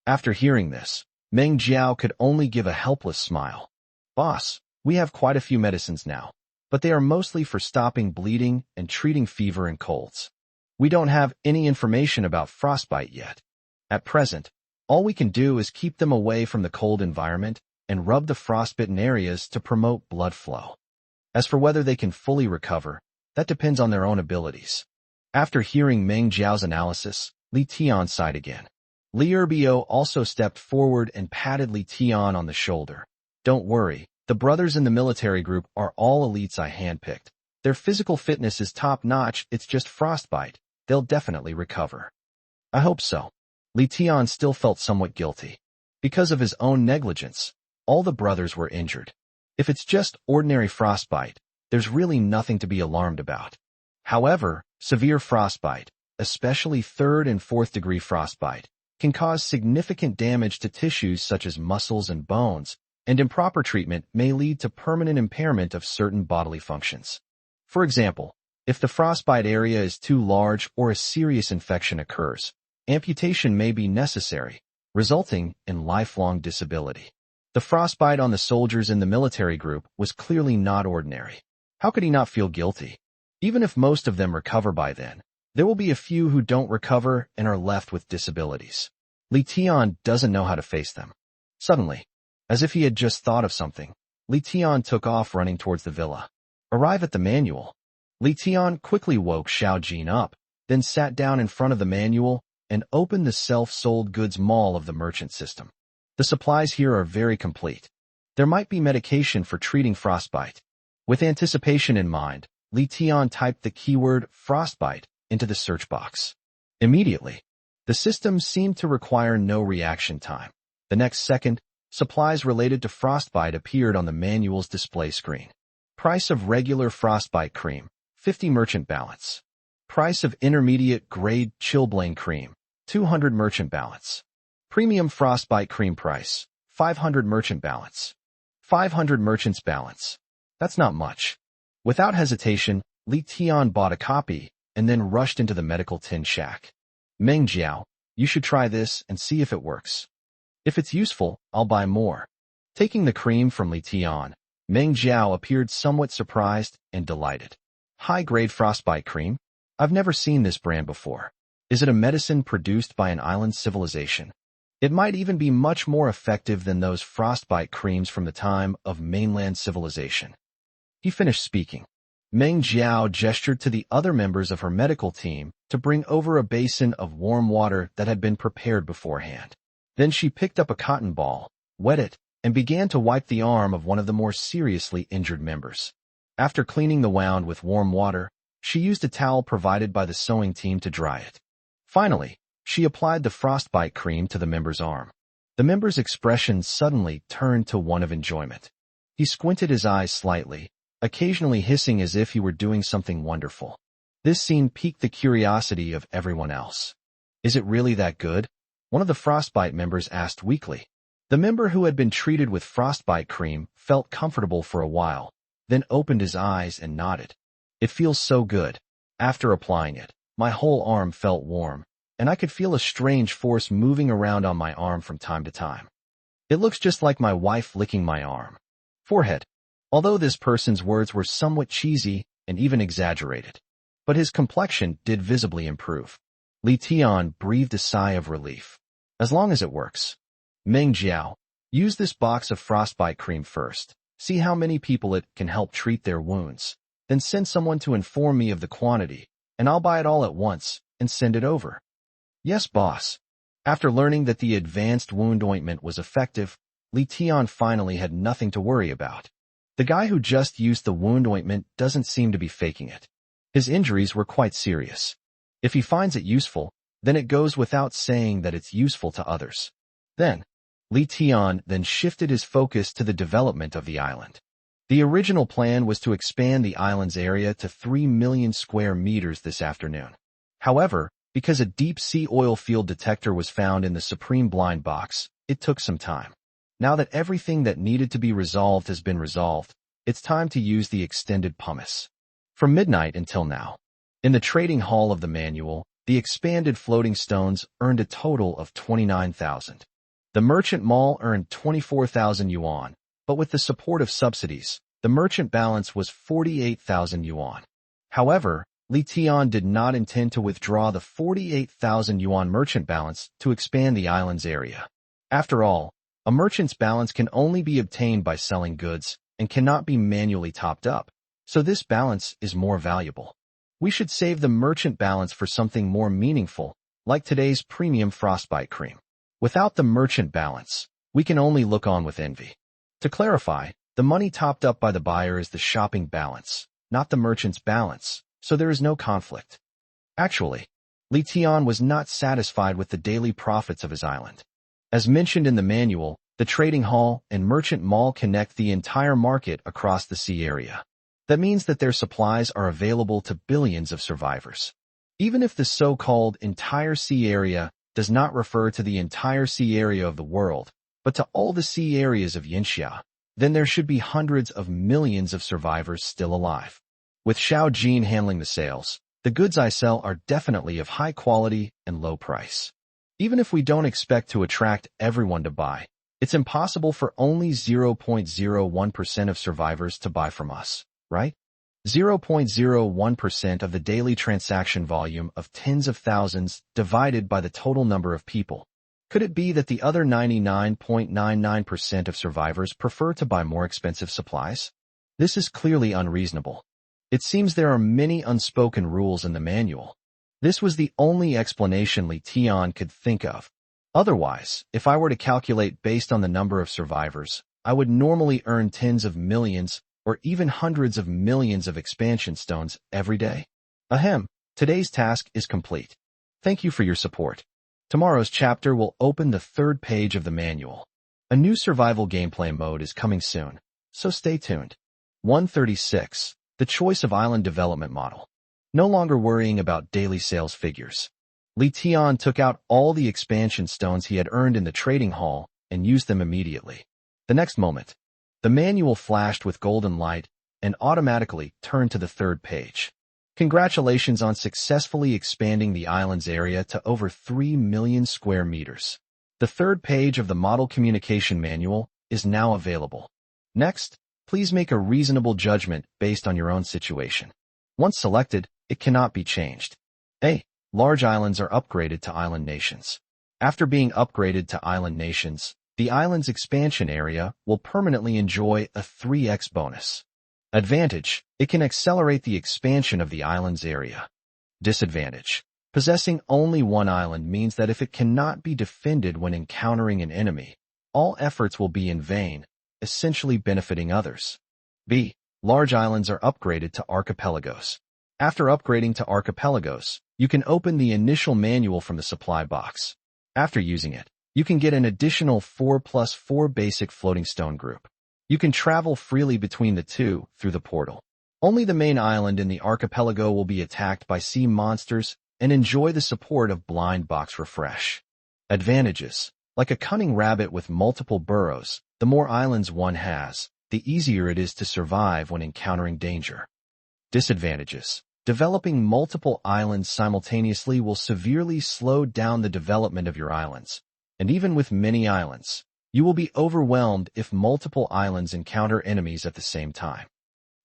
After hearing this, Meng Jiao could only give a helpless smile. "Boss, we have quite a few medicines now, but they are mostly for stopping bleeding and treating fever and colds. We don't have any information about frostbite yet. At present, all we can do is keep them away from the cold environment and rub the frostbitten areas to promote blood flow. As for whether they can fully recover, that depends on their own abilities." After hearing Meng Jiao's analysis, Li Tian sighed again. Li Erbio also stepped forward and patted Li Tian on the shoulder. "Don't worry, the brothers in the military group are all elites I handpicked. Their physical fitness is top-notch, it's just frostbite. They'll definitely recover." "I hope so." Li Tian still felt somewhat guilty. Because of his own negligence, all the brothers were injured. If it's just ordinary frostbite, there's really nothing to be alarmed about. However, severe frostbite, especially 3rd and 4th degree frostbite, can cause significant damage to tissues such as muscles and bones, and improper treatment may lead to permanent impairment of certain bodily functions. For example, if the frostbite area is too large or a serious infection occurs, amputation may be necessary, resulting in lifelong disability. The frostbite on the soldiers in the military group was clearly not ordinary. How could he not feel guilty? Even if most of them recover by then, there will be a few who don't recover and are left with disabilities. Li Tian doesn't know how to face them. Suddenly, as if he had just thought of something, Li Tian took off running towards the villa. Arrive at the manual. Li Tian quickly woke Xiao Jin up, then sat down in front of the manual and opened the self-sold goods mall of the merchant system. The supplies here are very complete. There might be medication for treating frostbite. With anticipation in mind, Li Tian typed the keyword frostbite into the search box. Immediately, the system seemed to require no reaction time. The next second, supplies related to frostbite appeared on the manual's display screen. Price of regular frostbite cream, 50 merchant balance. Price of intermediate grade chilblain cream, 200 merchant balance. Premium frostbite cream price, 500 merchant balance. 500 merchants balance. That's not much. Without hesitation, Li Tian bought a copy and then rushed into the medical tin shack. Meng Jiao, you should try this and see if it works. If it's useful, I'll buy more. Taking the cream from Li Tian, Meng Jiao appeared somewhat surprised and delighted. High-grade frostbite cream? I've never seen this brand before. Is it a medicine produced by an island civilization? It might even be much more effective than those frostbite creams from the time of mainland civilization. He finished speaking. Meng Jiao gestured to the other members of her medical team to bring over a basin of warm water that had been prepared beforehand. Then she picked up a cotton ball, wet it, and began to wipe the arm of one of the more seriously injured members. After cleaning the wound with warm water, she used a towel provided by the sewing team to dry it. Finally, she applied the frostbite cream to the member's arm. The member's expression suddenly turned to one of enjoyment. He squinted his eyes slightly, occasionally hissing as if he were doing something wonderful. This scene piqued the curiosity of everyone else. Is it really that good? One of the frostbite members asked weakly. The member who had been treated with frostbite cream felt comfortable for a while, then opened his eyes and nodded. It feels so good. After applying it, my whole arm felt warm, and I could feel a strange force moving around on my arm from time to time. It looks just like my wife licking my arm. Forehead. Although this person's words were somewhat cheesy and even exaggerated, but his complexion did visibly improve. Li Tian breathed a sigh of relief. As long as it works. Meng Jiao, use this box of frostbite cream first. See how many people it can help treat their wounds. Then send someone to inform me of the quantity, and I'll buy it all at once and send it over. Yes, boss. After learning that the advanced wound ointment was effective, Li Tian finally had nothing to worry about. The guy who just used the wound ointment doesn't seem to be faking it. His injuries were quite serious. If he finds it useful, then it goes without saying that it's useful to others. Then, Li Tian then shifted his focus to the development of the island. The original plan was to expand the island's area to 3 million square meters this afternoon. However, because a deep-sea oil field detector was found in the Supreme Blind Box, it took some time. Now that everything that needed to be resolved has been resolved, it's time to use the extended pumice. From midnight until now. In the trading hall of the manual, the expanded floating stones earned a total of 29,000. The merchant mall earned 24,000 yuan, but with the support of subsidies, the merchant balance was 48,000 yuan. However, Li Tian did not intend to withdraw the 48,000 yuan merchant balance to expand the island's area. After all, a merchant's balance can only be obtained by selling goods and cannot be manually topped up, so this balance is more valuable. We should save the merchant balance for something more meaningful, like today's premium frostbite cream. Without the merchant balance, we can only look on with envy. To clarify, the money topped up by the buyer is the shopping balance, not the merchant's balance, so there is no conflict. Actually, Li Tian was not satisfied with the daily profits of his island. As mentioned in the manual, the trading hall and merchant mall connect the entire market across the sea area. That means that their supplies are available to billions of survivors. Even if the so-called entire sea area does not refer to the entire sea area of the world, but to all the sea areas of Yinxia, then there should be hundreds of millions of survivors still alive. With Xiao Jin handling the sales, the goods I sell are definitely of high quality and low price. Even if we don't expect to attract everyone to buy, it's impossible for only 0.01% of survivors to buy from us, right? 0.01% of the daily transaction volume of tens of thousands divided by the total number of people. Could it be that the other 99.99% of survivors prefer to buy more expensive supplies? This is clearly unreasonable. It seems there are many unspoken rules in the manual. This was the only explanation Li Tian could think of. Otherwise, if I were to calculate based on the number of survivors, I would normally earn tens of millions or even hundreds of millions of expansion stones every day. Ahem, today's task is complete. Thank you for your support. Tomorrow's chapter will open the third page of the manual. A new survival gameplay mode is coming soon, so stay tuned. 136. The choice of island development model. No longer worrying about daily sales figures. Li Tian took out all the expansion stones he had earned in the trading hall and used them immediately. The next moment, the manual flashed with golden light and automatically turned to the third page. Congratulations on successfully expanding the island's area to over 3 million square meters. The third page of the model communication manual is now available. Next, please make a reasonable judgment based on your own situation. Once selected, it cannot be changed. A. Large islands are upgraded to island nations. After being upgraded to island nations, the island's expansion area will permanently enjoy a 3x bonus. Advantage: it can accelerate the expansion of the island's area. Disadvantage: possessing only one island means that if it cannot be defended when encountering an enemy, all efforts will be in vain, essentially benefiting others. B. Large islands are upgraded to archipelagos. After upgrading to archipelagos, you can open the initial manual from the supply box. After using it, you can get an additional 4+4 basic floating stone group. You can travel freely between the two through the portal. Only the main island in the archipelago will be attacked by sea monsters and enjoy the support of blind box refresh. Advantages: like a cunning rabbit with multiple burrows, the more islands one has, the easier it is to survive when encountering danger. Disadvantages: developing multiple islands simultaneously will severely slow down the development of your islands. And even with many islands, you will be overwhelmed if multiple islands encounter enemies at the same time.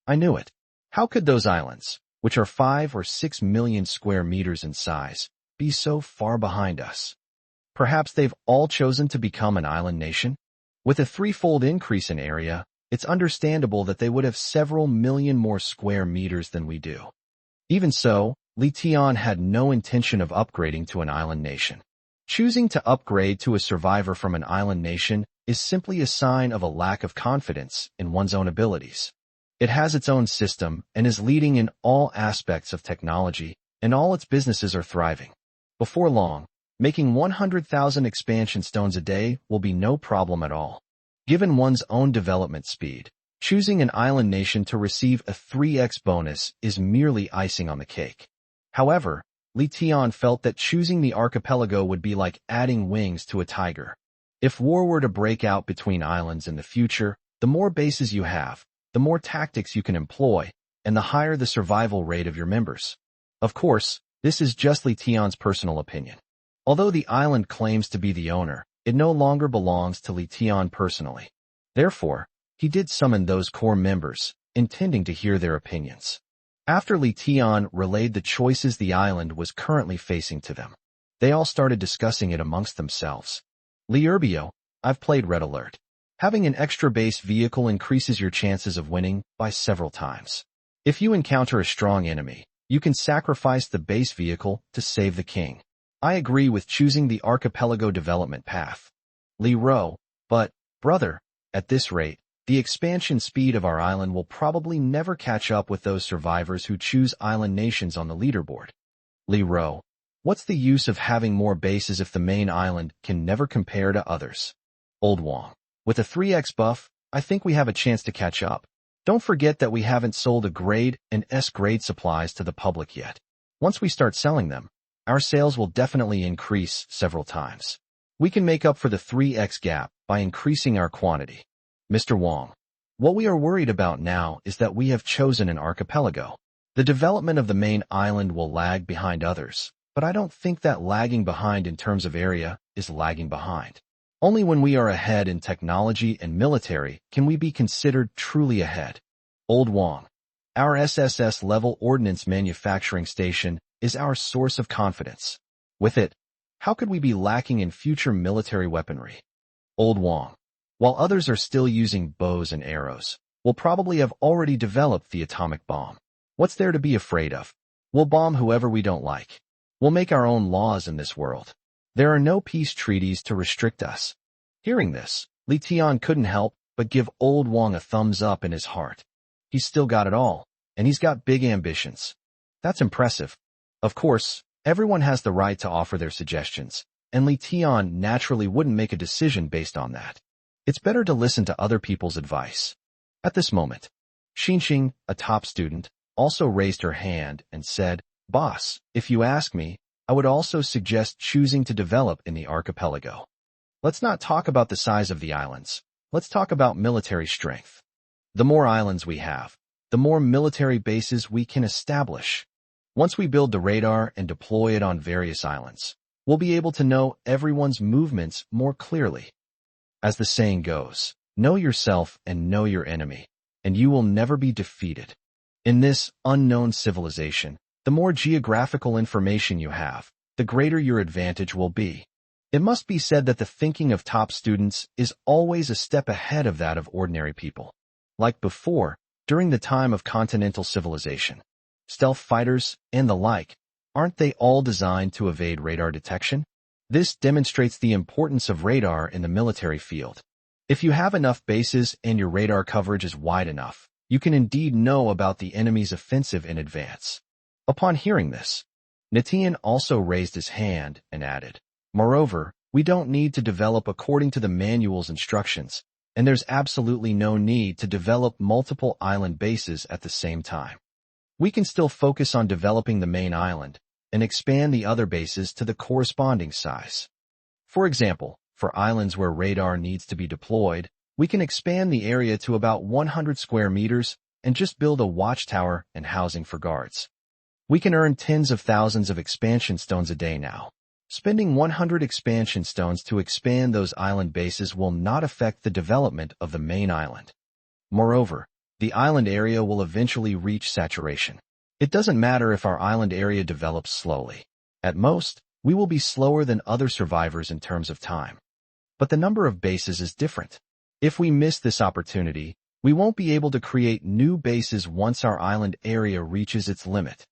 I knew it. How could those islands, which are 5 or 6 million square meters in size, be so far behind us? Perhaps they've all chosen to become an island nation? With a threefold increase in area, it's understandable that they would have several million more square meters than we do. Even so, Li Tian had no intention of upgrading to an island nation. Choosing to upgrade to a survivor from an island nation is simply a sign of a lack of confidence in one's own abilities. It has its own system and is leading in all aspects of technology, and all its businesses are thriving. Before long, making 100,000 expansion stones a day will be no problem at all. Given one's own development speed, choosing an island nation to receive a 3x bonus is merely icing on the cake. However, Li Tian felt that choosing the archipelago would be like adding wings to a tiger. If war were to break out between islands in the future, the more bases you have, the more tactics you can employ, and the higher the survival rate of your members. Of course, this is just Li Tian's personal opinion. Although the island claims to be the owner, it no longer belongs to Li Tian personally. Therefore, he did summon those core members, intending to hear their opinions. After Li Tian relayed the choices the island was currently facing to them, they all started discussing it amongst themselves. Li Urbio, I've played Red Alert. Having an extra base vehicle increases your chances of winning by several times. If you encounter a strong enemy, you can sacrifice the base vehicle to save the king. I agree with choosing the archipelago development path. Li Ro, but, brother, at this rate, the expansion speed of our island will probably never catch up with those survivors who choose island nations on the leaderboard. Li Ro, what's the use of having more bases if the main island can never compare to others? Old Wong, with a 3x buff, I think we have a chance to catch up. Don't forget that we haven't sold a grade and S-grade supplies to the public yet. Once we start selling them, our sales will definitely increase several times. We can make up for the 3x gap by increasing our quantity. Mr. Wong, what we are worried about now is that we have chosen an archipelago. The development of the main island will lag behind others, but I don't think that lagging behind in terms of area is lagging behind. Only when we are ahead in technology and military can we be considered truly ahead. Old Wong. Our SSS-level ordnance manufacturing station is our source of confidence. With it, how could we be lacking in future military weaponry? Old Wong. While others are still using bows and arrows, we'll probably have already developed the atomic bomb. What's there to be afraid of? We'll bomb whoever we don't like. We'll make our own laws in this world. There are no peace treaties to restrict us. Hearing this, Li Tian couldn't help but give Old Wong a thumbs up in his heart. He's still got it all, and he's got big ambitions. That's impressive. Of course, everyone has the right to offer their suggestions, and Li Tian naturally wouldn't make a decision based on that. It's better to listen to other people's advice. At this moment, Xinxing, a top student, also raised her hand and said, "Boss, if you ask me, I would also suggest choosing to develop in the archipelago. Let's not talk about the size of the islands. Let's talk about military strength. The more islands we have, the more military bases we can establish. Once we build the radar and deploy it on various islands, we'll be able to know everyone's movements more clearly. As the saying goes, know yourself and know your enemy, and you will never be defeated. In this unknown civilization, the more geographical information you have, the greater your advantage will be. It must be said that the thinking of top students is always a step ahead of that of ordinary people. Like before, during the time of continental civilization, stealth fighters and the like, aren't they all designed to evade radar detection? This demonstrates the importance of radar in the military field. If you have enough bases and your radar coverage is wide enough, you can indeed know about the enemy's offensive in advance. Upon hearing this, Nitian also raised his hand and added, "Moreover, we don't need to develop according to the manual's instructions, and there's absolutely no need to develop multiple island bases at the same time. We can still focus on developing the main island and expand the other bases to the corresponding size. For example, for islands where radar needs to be deployed, we can expand the area to about 100 square meters and just build a watchtower and housing for guards. We can earn tens of thousands of expansion stones a day now. Spending 100 expansion stones to expand those island bases will not affect the development of the main island. Moreover, the island area will eventually reach saturation. It doesn't matter if our island area develops slowly. At most, we will be slower than other survivors in terms of time. But the number of bases is different. If we miss this opportunity, we won't be able to create new bases once our island area reaches its limit."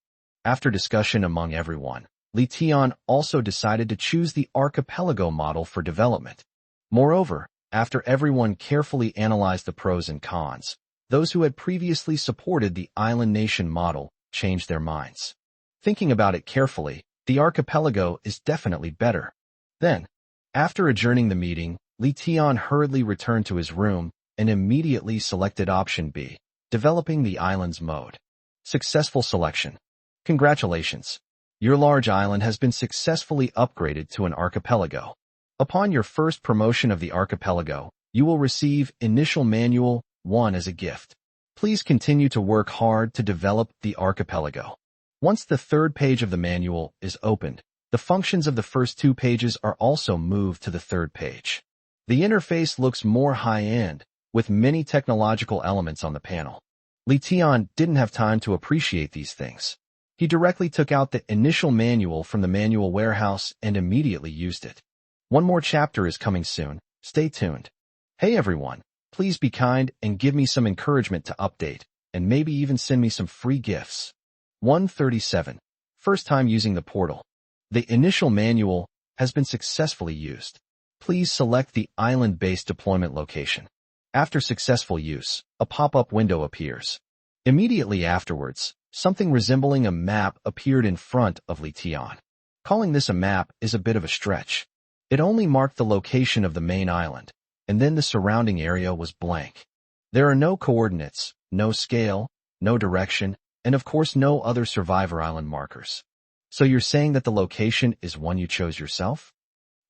After discussion among everyone, Li Tian also decided to choose the archipelago model for development. Moreover, after everyone carefully analyzed the pros and cons, those who had previously supported the island nation model changed their minds. Thinking about it carefully, the archipelago is definitely better. Then, after adjourning the meeting, Li Tian hurriedly returned to his room and immediately selected option B, developing the islands mode. Successful selection. Congratulations. Your large island has been successfully upgraded to an archipelago. Upon your first promotion of the archipelago, you will receive Initial Manual 1 as a gift. Please continue to work hard to develop the archipelago. Once the third page of the manual is opened, the functions of the first two pages are also moved to the third page. The interface looks more high-end, with many technological elements on the panel. Li Tian didn't have time to appreciate these things. He directly took out the initial manual from the manual warehouse and immediately used it. One more chapter is coming soon. Stay tuned. Hey everyone, please be kind and give me some encouragement to update, and maybe even send me some free gifts. 137. First time using the portal. The initial manual has been successfully used. Please select the island-based deployment location. After successful use, a pop-up window appears. Immediately afterwards, something resembling a map appeared in front of Li Tian. Calling this a map is a bit of a stretch. It only marked the location of the main island, and then the surrounding area was blank. There are no coordinates, no scale, no direction, and of course no other survivor island markers. So you're saying that the location is one you chose yourself?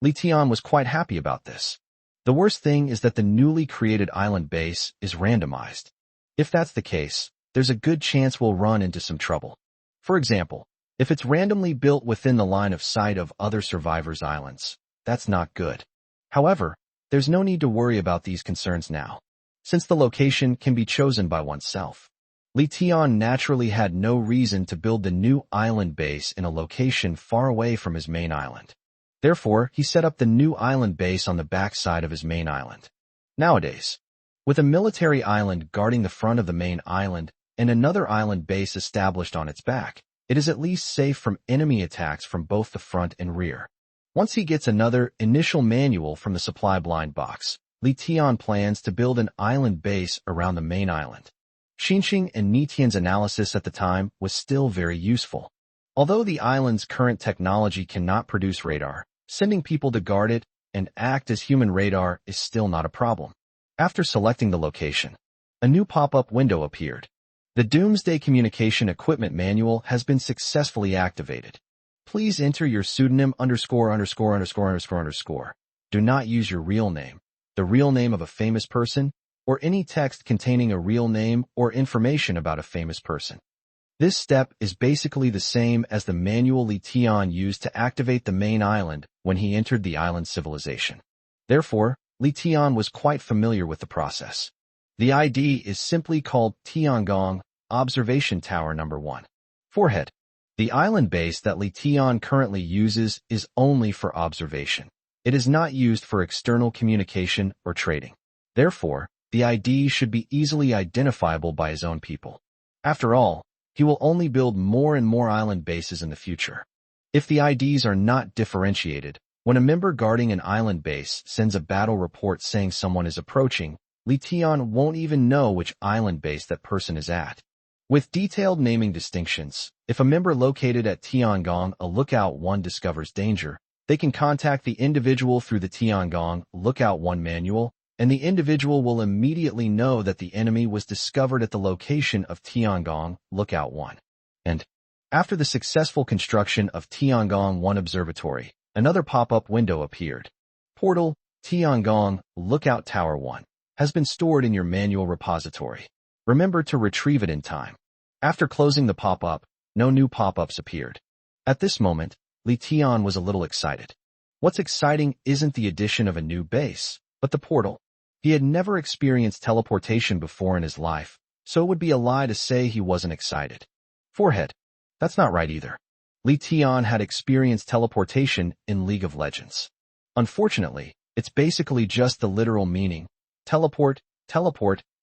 Li Tian was quite happy about this. The worst thing is that the newly created island base is randomized. If that's the case, there's a good chance we'll run into some trouble. For example, If it's randomly built within the line of sight of other survivors' islands, that's not good. However, there's no need to worry about these concerns now, since the location can be chosen by oneself. Li Tian naturally had no reason to build the new island base in a location far away from his main island. Therefore, he set up the new island base on the backside of his main island. Nowadays, with a military island guarding the front of the main island and another island base established on its back, it is at least safe from enemy attacks from both the front and rear. Once he gets another initial manual from the supply blind box, Li Tian plans to build an island base around the main island. Xinxing and Nitian's analysis at the time was still very useful. Although the island's current technology cannot produce radar, sending people to guard it and act as human radar is still not a problem. After selecting the location, a new pop-up window appeared. The Doomsday Communication Equipment Manual has been successfully activated. Please enter your pseudonym _______. Do not use your real name, the real name of a famous person, or any text containing a real name or information about a famous person. This step is basically the same as the manual Li Tian used to activate the main island when he entered the island civilization. Therefore, Li Tian was quite familiar with the process. The ID is simply called Tiangong, Observation Tower Number 1. Forehead. The island base that Li Tian currently uses is only for observation. It is not used for external communication or trading. Therefore, the ID should be easily identifiable by his own people. After all, he will only build more and more island bases in the future. If the IDs are not differentiated, when a member guarding an island base sends a battle report saying someone is approaching, Li Tian won't even know which island base that person is at. With detailed naming distinctions, if a member located at Tiangong a Lookout 1 discovers danger, they can contact the individual through the Tiangong Lookout 1 manual, and the individual will immediately know that the enemy was discovered at the location of Tiangong Lookout 1. And after the successful construction of Tiangong 1 Observatory, another pop-up window appeared. Portal Tiangong Lookout Tower 1 has been stored in your manual repository. Remember to retrieve it in time. After closing the pop-up, no new pop-ups appeared. At this moment, Li Tian was a little excited. What's exciting isn't the addition of a new base, but the portal. He had never experienced teleportation before in his life, so it would be a lie to say he wasn't excited. Forehead. That's not right either. Li Tian had experienced teleportation in League of Legends. Unfortunately, it's basically just the literal meaning: teleport,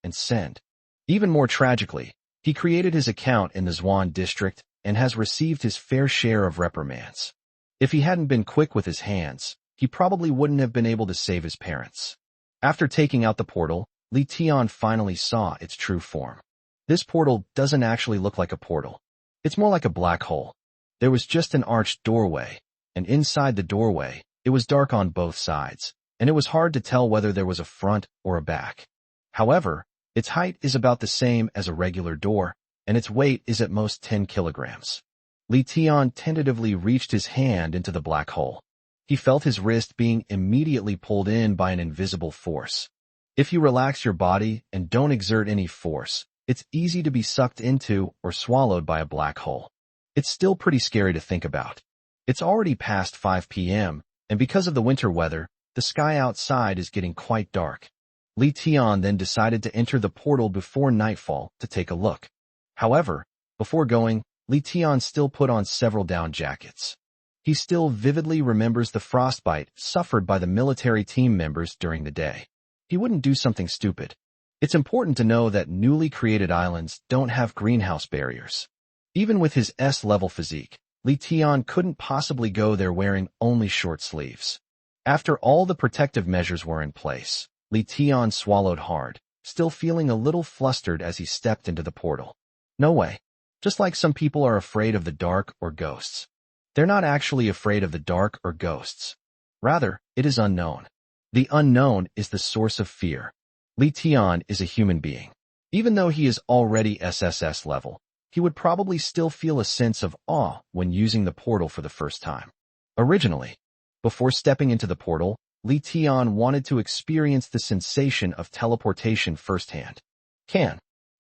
and send. Even more tragically, he created his account in the Zhuan district and has received his fair share of reprimands. If he hadn't been quick with his hands, he probably wouldn't have been able to save his parents. After taking out the portal, Li Tian finally saw its true form. This portal doesn't actually look like a portal. It's more like a black hole. There was just an arched doorway, and inside the doorway, it was dark on both sides, and it was hard to tell whether there was a front or a back. However, its height is about the same as a regular door, and its weight is at most 10 kilograms. Li Tian tentatively reached his hand into the black hole. He felt his wrist being immediately pulled in by an invisible force. If you relax your body and don't exert any force, it's easy to be sucked into or swallowed by a black hole. It's still pretty scary to think about. It's already past 5 p.m., and because of the winter weather, the sky outside is getting quite dark. Li Tian then decided to enter the portal before nightfall to take a look. However, before going, Li Tian still put on several down jackets. He still vividly remembers the frostbite suffered by the military team members during the day. He wouldn't do something stupid. It's important to know that newly created islands don't have greenhouse barriers. Even with his S-level physique, Li Tian couldn't possibly go there wearing only short sleeves. After all the protective measures were in place, Li Tian swallowed hard, still feeling a little flustered as he stepped into the portal. No way. Just like some people are afraid of the dark or ghosts. They're not actually afraid of the dark or ghosts. Rather, it is unknown. The unknown is the source of fear. Li Tian is a human being. Even though he is already SSS level, he would probably still feel a sense of awe when using the portal for the first time. Originally, before stepping into the portal, Li Tian wanted to experience the sensation of teleportation firsthand.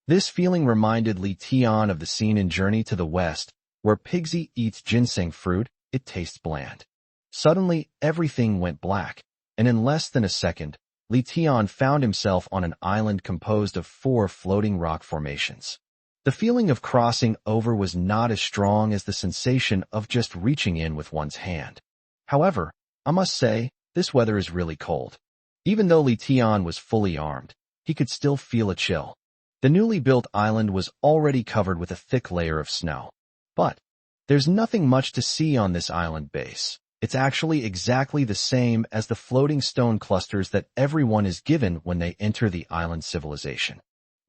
This feeling reminded Li Tian of the scene in Journey to the West, Where Pigsy eats ginseng fruit, it tastes bland. Suddenly, everything went black, and in less than a second, Li Tian found himself on an island composed of 4 floating rock formations. The feeling of crossing over was not as strong as the sensation of just reaching in with one's hand. However, I must say, this weather is really cold. Even though Li Tian was fully armed, he could still feel a chill. The newly built island was already covered with a thick layer of snow. But there's nothing much to see on this island base. It's actually exactly the same as the floating stone clusters that everyone is given when they enter the island civilization.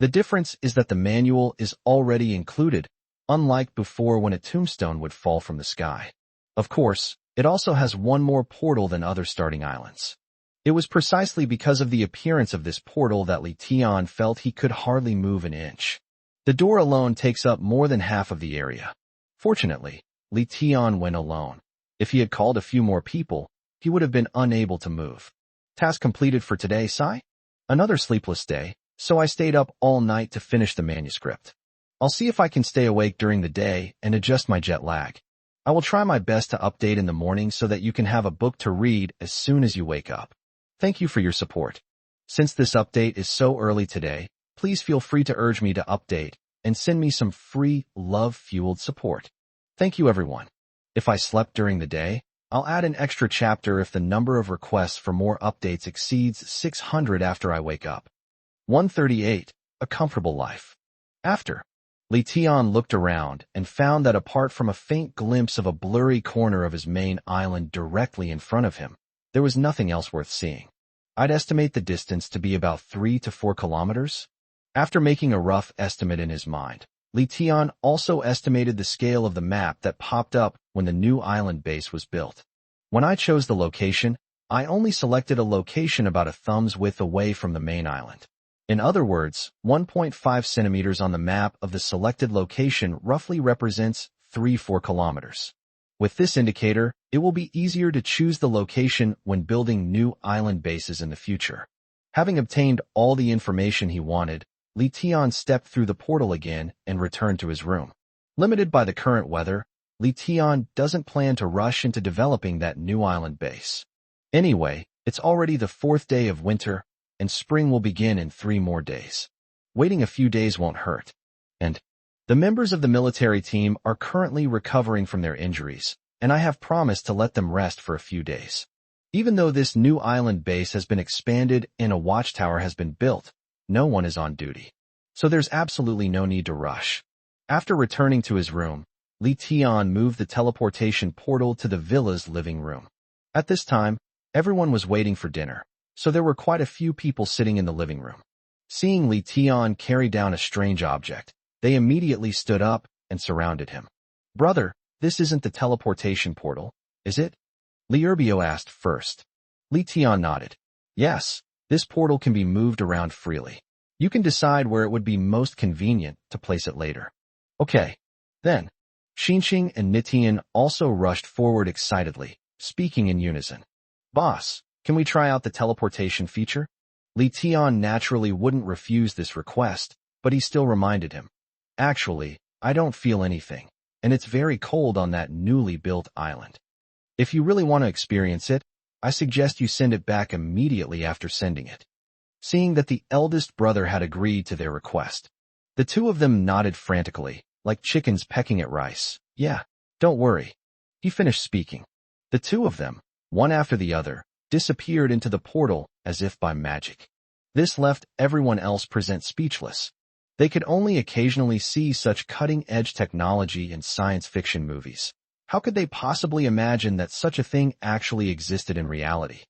The difference is that the manual is already included, unlike before when a tombstone would fall from the sky. Of course, it also has one more portal than other starting islands. It was precisely because of the appearance of this portal that Li Tian felt he could hardly move an inch. The door alone takes up more than half of the area. Fortunately, Li Tian went alone. If he had called a few more people, he would have been unable to move. Task completed for today, Sai? Another sleepless day, so I stayed up all night to finish the manuscript. I'll see if I can stay awake during the day and adjust my jet lag. I will try my best to update in the morning so that you can have a book to read as soon as you wake up. Thank you for your support. Since this update is so early today, please feel free to urge me to update and send me some free, love-fueled support. Thank you, everyone. If I slept during the day, I'll add an extra chapter if the number of requests for more updates exceeds 600 after I wake up. 138. A Comfortable Life. After, Li Tian looked around and found that apart from a faint glimpse of a blurry corner of his main island directly in front of him, there was nothing else worth seeing. I'd estimate the distance to be about 3 to 4 kilometers. After making a rough estimate in his mind, Li Tian also estimated the scale of the map that popped up when the new island base was built. When I chose the location, I only selected a location about a thumb's width away from the main island. In other words, 1.5 centimeters on the map of the selected location roughly represents 3-4 kilometers. With this indicator, it will be easier to choose the location when building new island bases in the future. Having obtained all the information he wanted, Li Tian stepped through the portal again and returned to his room. Limited by the current weather, Li Tian doesn't plan to rush into developing that new island base. Anyway, it's already the 4th day of winter, and spring will begin in 3 more days. Waiting a few days won't hurt. And the members of the military team are currently recovering from their injuries, and I have promised to let them rest for a few days. Even though this new island base has been expanded and a watchtower has been built, no one is on duty. So there's absolutely no need to rush. After returning to his room, Li Tian moved the teleportation portal to the villa's living room. At this time, everyone was waiting for dinner, so there were quite a few people sitting in the living room. Seeing Li Tian carry down a strange object, they immediately stood up and surrounded him. "Brother, this isn't the teleportation portal, is it?" Li Urbio asked first. Li Tian nodded. "Yes, this portal can be moved around freely. You can decide where it would be most convenient to place it later." "Okay, then." Xinxing and Nitian also rushed forward excitedly, speaking in unison. "Boss, can we try out the teleportation feature?" Li Tian naturally wouldn't refuse this request, but he still reminded him. "Actually, I don't feel anything, and it's very cold on that newly built island. If you really want to experience it, I suggest you send it back immediately after sending it." Seeing that the eldest brother had agreed to their request, the two of them nodded frantically, like chickens pecking at rice. "Yeah, don't worry." He finished speaking. The two of them, one after the other, disappeared into the portal as if by magic. This left everyone else present speechless. They could only occasionally see such cutting-edge technology in science fiction movies. How could they possibly imagine that such a thing actually existed in reality?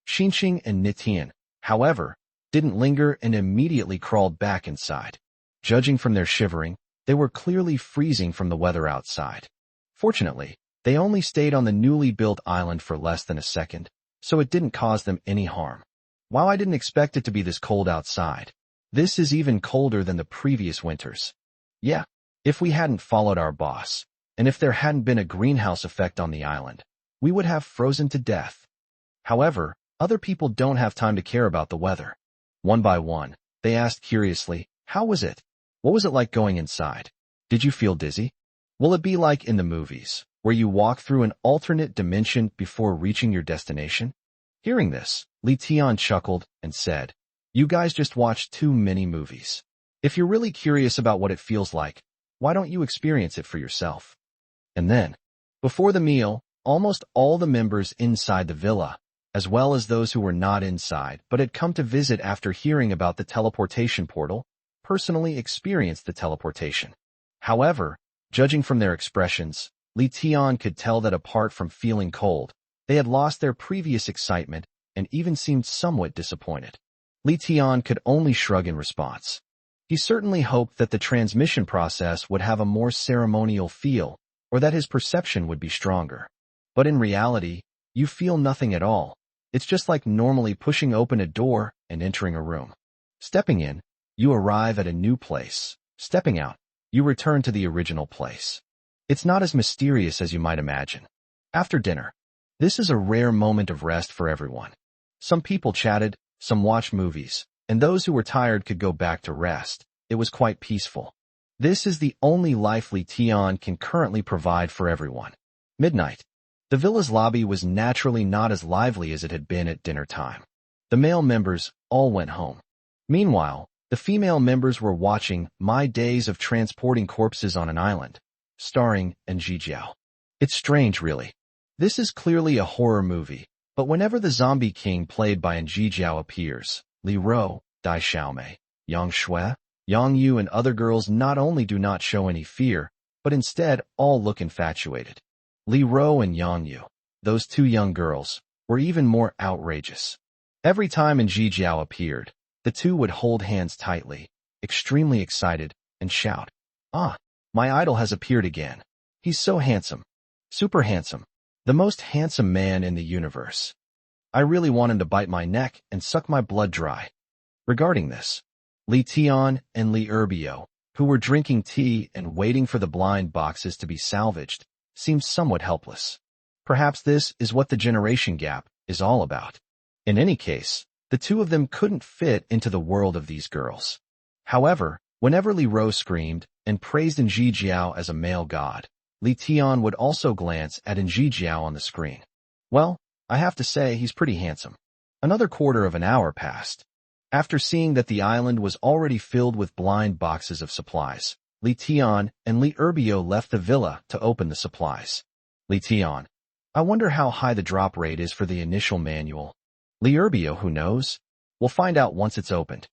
Xinxing and Nitian, however, didn't linger and immediately crawled back inside. Judging from their shivering, they were clearly freezing from the weather outside. Fortunately, they only stayed on the newly built island for less than a second, so it didn't cause them any harm. While I didn't expect it to be this cold outside, this is even colder than the previous winters. Yeah, if we hadn't followed our boss, and if there hadn't been a greenhouse effect on the island, we would have frozen to death. However, other people don't have time to care about the weather. One by one, they asked curiously, "How was it? What was it like going inside? Did you feel dizzy?" Will it be like in the movies, where you walk through an alternate dimension before reaching your destination? Hearing this, Li Tian chuckled and said, "You guys just watched too many movies. If you're really curious about what it feels like, why don't you experience it for yourself?" And then, before the meal, almost all the members inside the villa, as well as those who were not inside but had come to visit after hearing about the teleportation portal, personally experienced the teleportation. However, judging from their expressions, Li Tian could tell that apart from feeling cold, they had lost their previous excitement and even seemed somewhat disappointed. Li Tian could only shrug in response. He certainly hoped that the transmission process would have a more ceremonial feel, or that his perception would be stronger. But in reality, you feel nothing at all. It's just like normally pushing open a door and entering a room. Stepping in, you arrive at a new place. Stepping out, you return to the original place. It's not as mysterious as you might imagine. After dinner, this is a rare moment of rest for everyone. Some people chatted, some watched movies, and those who were tired could go back to rest. It was quite peaceful. This is the only life Li Tian can currently provide for everyone. Midnight. The villa's lobby was naturally not as lively as it had been at dinner time. The male members all went home. Meanwhile, the female members were watching My Days of Transporting Corpses on an Island, starring Ji Jiao. It's strange, really. This is clearly a horror movie, but whenever the zombie king played by Ji Jiao appears, Li Ro, Dai Xiaomei, Yang Shui, Yang Yu and other girls not only do not show any fear, but instead all look infatuated. Li Ro and Yang Yu, those two young girls, were even more outrageous. Every time Ji Jiao appeared, the two would hold hands tightly, extremely excited, and shout, "Ah, my idol has appeared again. He's so handsome. Super handsome. The most handsome man in the universe. I really want him to bite my neck and suck my blood dry." Regarding this, Li Tian and Li Erbio, who were drinking tea and waiting for the blind boxes to be salvaged, seemed somewhat helpless. Perhaps this is what the generation gap is all about. In any case, the two of them couldn't fit into the world of these girls. However, whenever Li Ro screamed and praised Ji Jiao as a male god, Li Tian would also glance at Ji Jiao on the screen. Well, I have to say he's pretty handsome. Another quarter of an hour passed. After seeing that the island was already filled with blind boxes of supplies, Li Tian and Li Erbio left the villa to open the supplies. Li Tian, I wonder how high the drop rate is for the initial manual. Li Erbio, who knows? We'll find out once it's opened.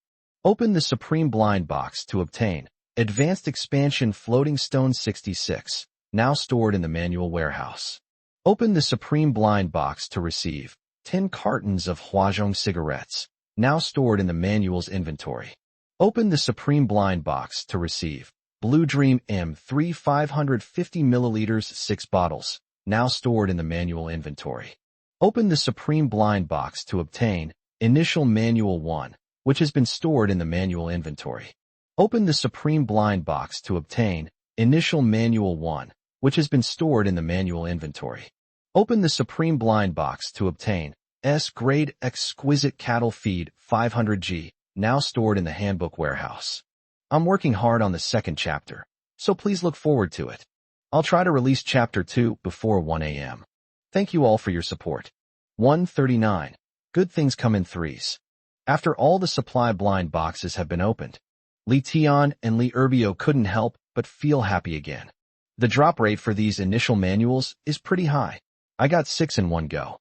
Open the Supreme Blind Box to obtain Advanced Expansion Floating Stone 66, now stored in the manual warehouse. Open the Supreme Blind Box to receive 10 cartons of Huazhong cigarettes, now stored in the manual's inventory. Open the Supreme Blind Box to receive Blue Dream M3 550 milliliters 6 bottles, now stored in the manual inventory. Open the Supreme Blind Box to obtain Initial Manual 1, which has been stored in the manual inventory. Open the Supreme Blind Box to obtain Initial Manual 1, which has been stored in the manual inventory. Open the Supreme Blind Box to obtain S-Grade Exquisite Cattle Feed 500G, now stored in the handbook warehouse. I'm working hard on the second chapter, so please look forward to it. I'll try to release Chapter 2 before 1 a.m. Thank you all for your support. 139. Good things come in threes. After all the supply blind boxes have been opened, Li Tian and Li Erbio couldn't help but feel happy again. The drop rate for these initial manuals is pretty high. I got 6 in one go.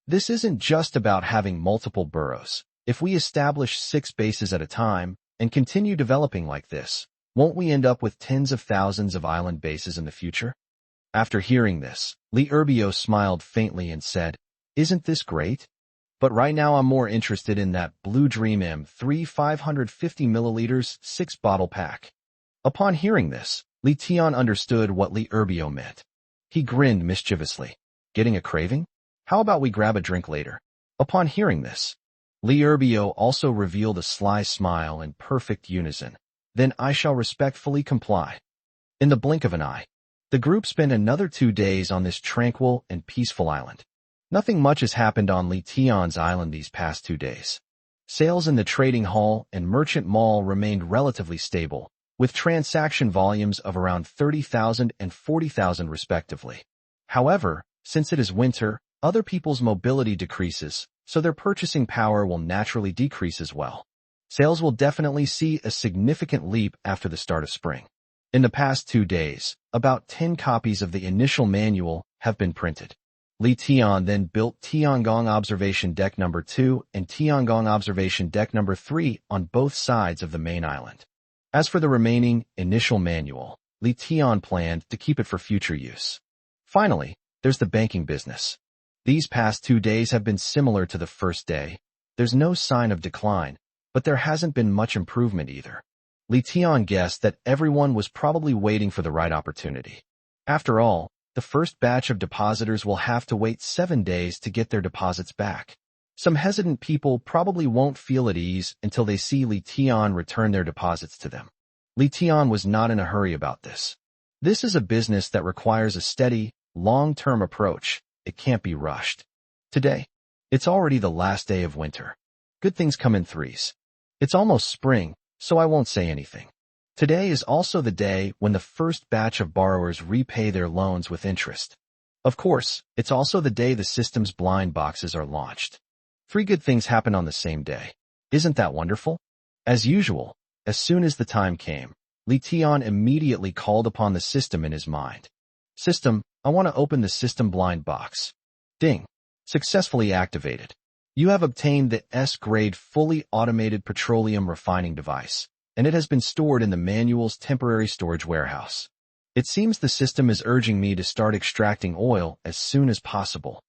This isn't just about having multiple burrows. If we establish 6 bases at a time and continue developing like this, won't we end up with tens of thousands of island bases in the future? After hearing this, Li Erbio smiled faintly and said, "Isn't this great? But right now I'm more interested in that Blue Dream M3 550 milliliters 6 bottle pack." Upon hearing this, Li Tian understood what Li Erbio meant. He grinned mischievously. Getting a craving? How about we grab a drink later? Upon hearing this, Li Erbio also revealed a sly smile in perfect unison. Then I shall respectfully comply. In the blink of an eye, the group spent another 2 days on this tranquil and peaceful island. Nothing much has happened on Li Tian's island these past 2 days. Sales in the trading hall and merchant mall remained relatively stable, with transaction volumes of around 30,000 and 40,000 respectively. However, since it is winter, other people's mobility decreases, so their purchasing power will naturally decrease as well. Sales will definitely see a significant leap after the start of spring. In the past 2 days, about 10 copies of the initial manual have been printed. Li Tian then built Tiangong Observation Deck No. 2 and Tiangong Observation Deck No. 3 on both sides of the main island. As for the remaining initial manual, Li Tian planned to keep it for future use. Finally, there's the banking business. These past 2 days have been similar to the first day. There's no sign of decline, but there hasn't been much improvement either. Li Tian guessed that everyone was probably waiting for the right opportunity. After all, the first batch of depositors will have to wait 7 days to get their deposits back. Some hesitant people probably won't feel at ease until they see Li Tian return their deposits to them. Li Tian was not in a hurry about this. This is a business that requires a steady, long-term approach. It can't be rushed. Today, it's already the last day of winter. Good things come in threes. It's almost spring, so I won't say anything. Today is also the day when the first batch of borrowers repay their loans with interest. Of course, it's also the day the system's blind boxes are launched. 3 good things happen on the same day. Isn't that wonderful? As usual, as soon as the time came, Li Tian immediately called upon the system in his mind. System, I want to open the system blind box. Ding. Successfully activated. You have obtained the S-grade fully automated petroleum refining device, and it has been stored in the manual's temporary storage warehouse. It seems the system is urging me to start extracting oil as soon as possible.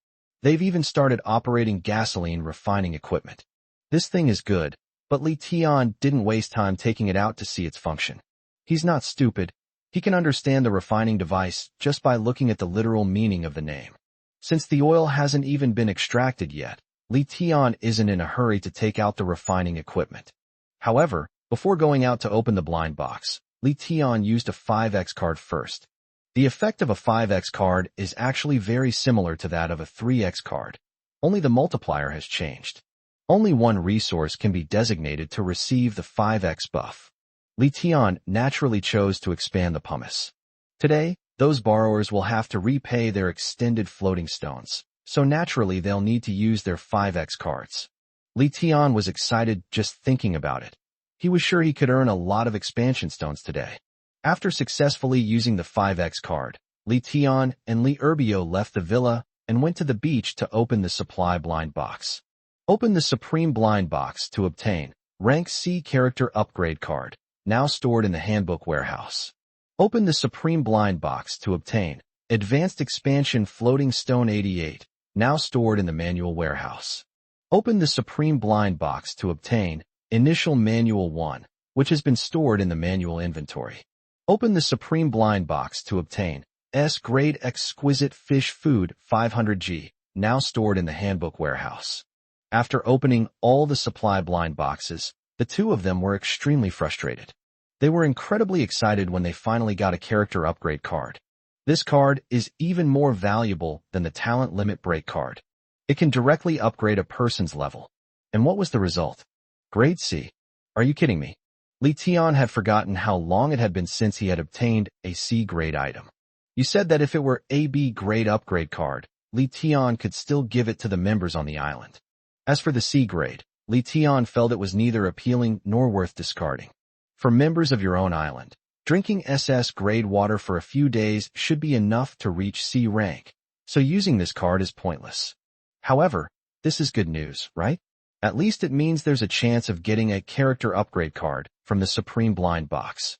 They've even started operating gasoline refining equipment. This thing is good, but Li Tian didn't waste time taking it out to see its function. He's not stupid. He can understand the refining device just by looking at the literal meaning of the name. Since the oil hasn't even been extracted yet, Li Tian isn't in a hurry to take out the refining equipment. However, before going out to open the blind box, Li Tian used a 5x card first. The effect of a 5x card is actually very similar to that of a 3x card. Only the multiplier has changed. Only one resource can be designated to receive the 5x buff. Li Tian naturally chose to expand the pumice. Today, those borrowers will have to repay their extended floating stones, so naturally they'll need to use their 5x cards. Li Tian was excited just thinking about it. He was sure he could earn a lot of expansion stones today. After successfully using the 5x card, Li Tian and Li Erbio left the villa and went to the beach to open the supply blind box. Open the Supreme Blind Box to obtain Rank C Character Upgrade Card, now stored in the handbook warehouse. Open the Supreme Blind Box to obtain Advanced Expansion Floating Stone 88, now stored in the manual warehouse. Open the Supreme Blind Box to obtain Initial Manual 1, which has been stored in the manual inventory. Open the Supreme Blind Box to obtain S-Grade Exquisite Fish Food 500G, now stored in the handbook warehouse. After opening all the supply blind boxes, the two of them were extremely frustrated. They were incredibly excited when they finally got a character upgrade card. This card is even more valuable than the talent limit break card. It can directly upgrade a person's level. And what was the result? Grade C. Are you kidding me? Li Tian had forgotten how long it had been since he had obtained a C-grade item. You said that if it were a B-grade upgrade card, Li Tian could still give it to the members on the island. As for the C-grade, Li Tian felt it was neither appealing nor worth discarding. For members of your own island, drinking SS-grade water for a few days should be enough to reach C rank, so using this card is pointless. However, this is good news, right? At least it means there's a chance of getting a character upgrade card from the Supreme Blind Box.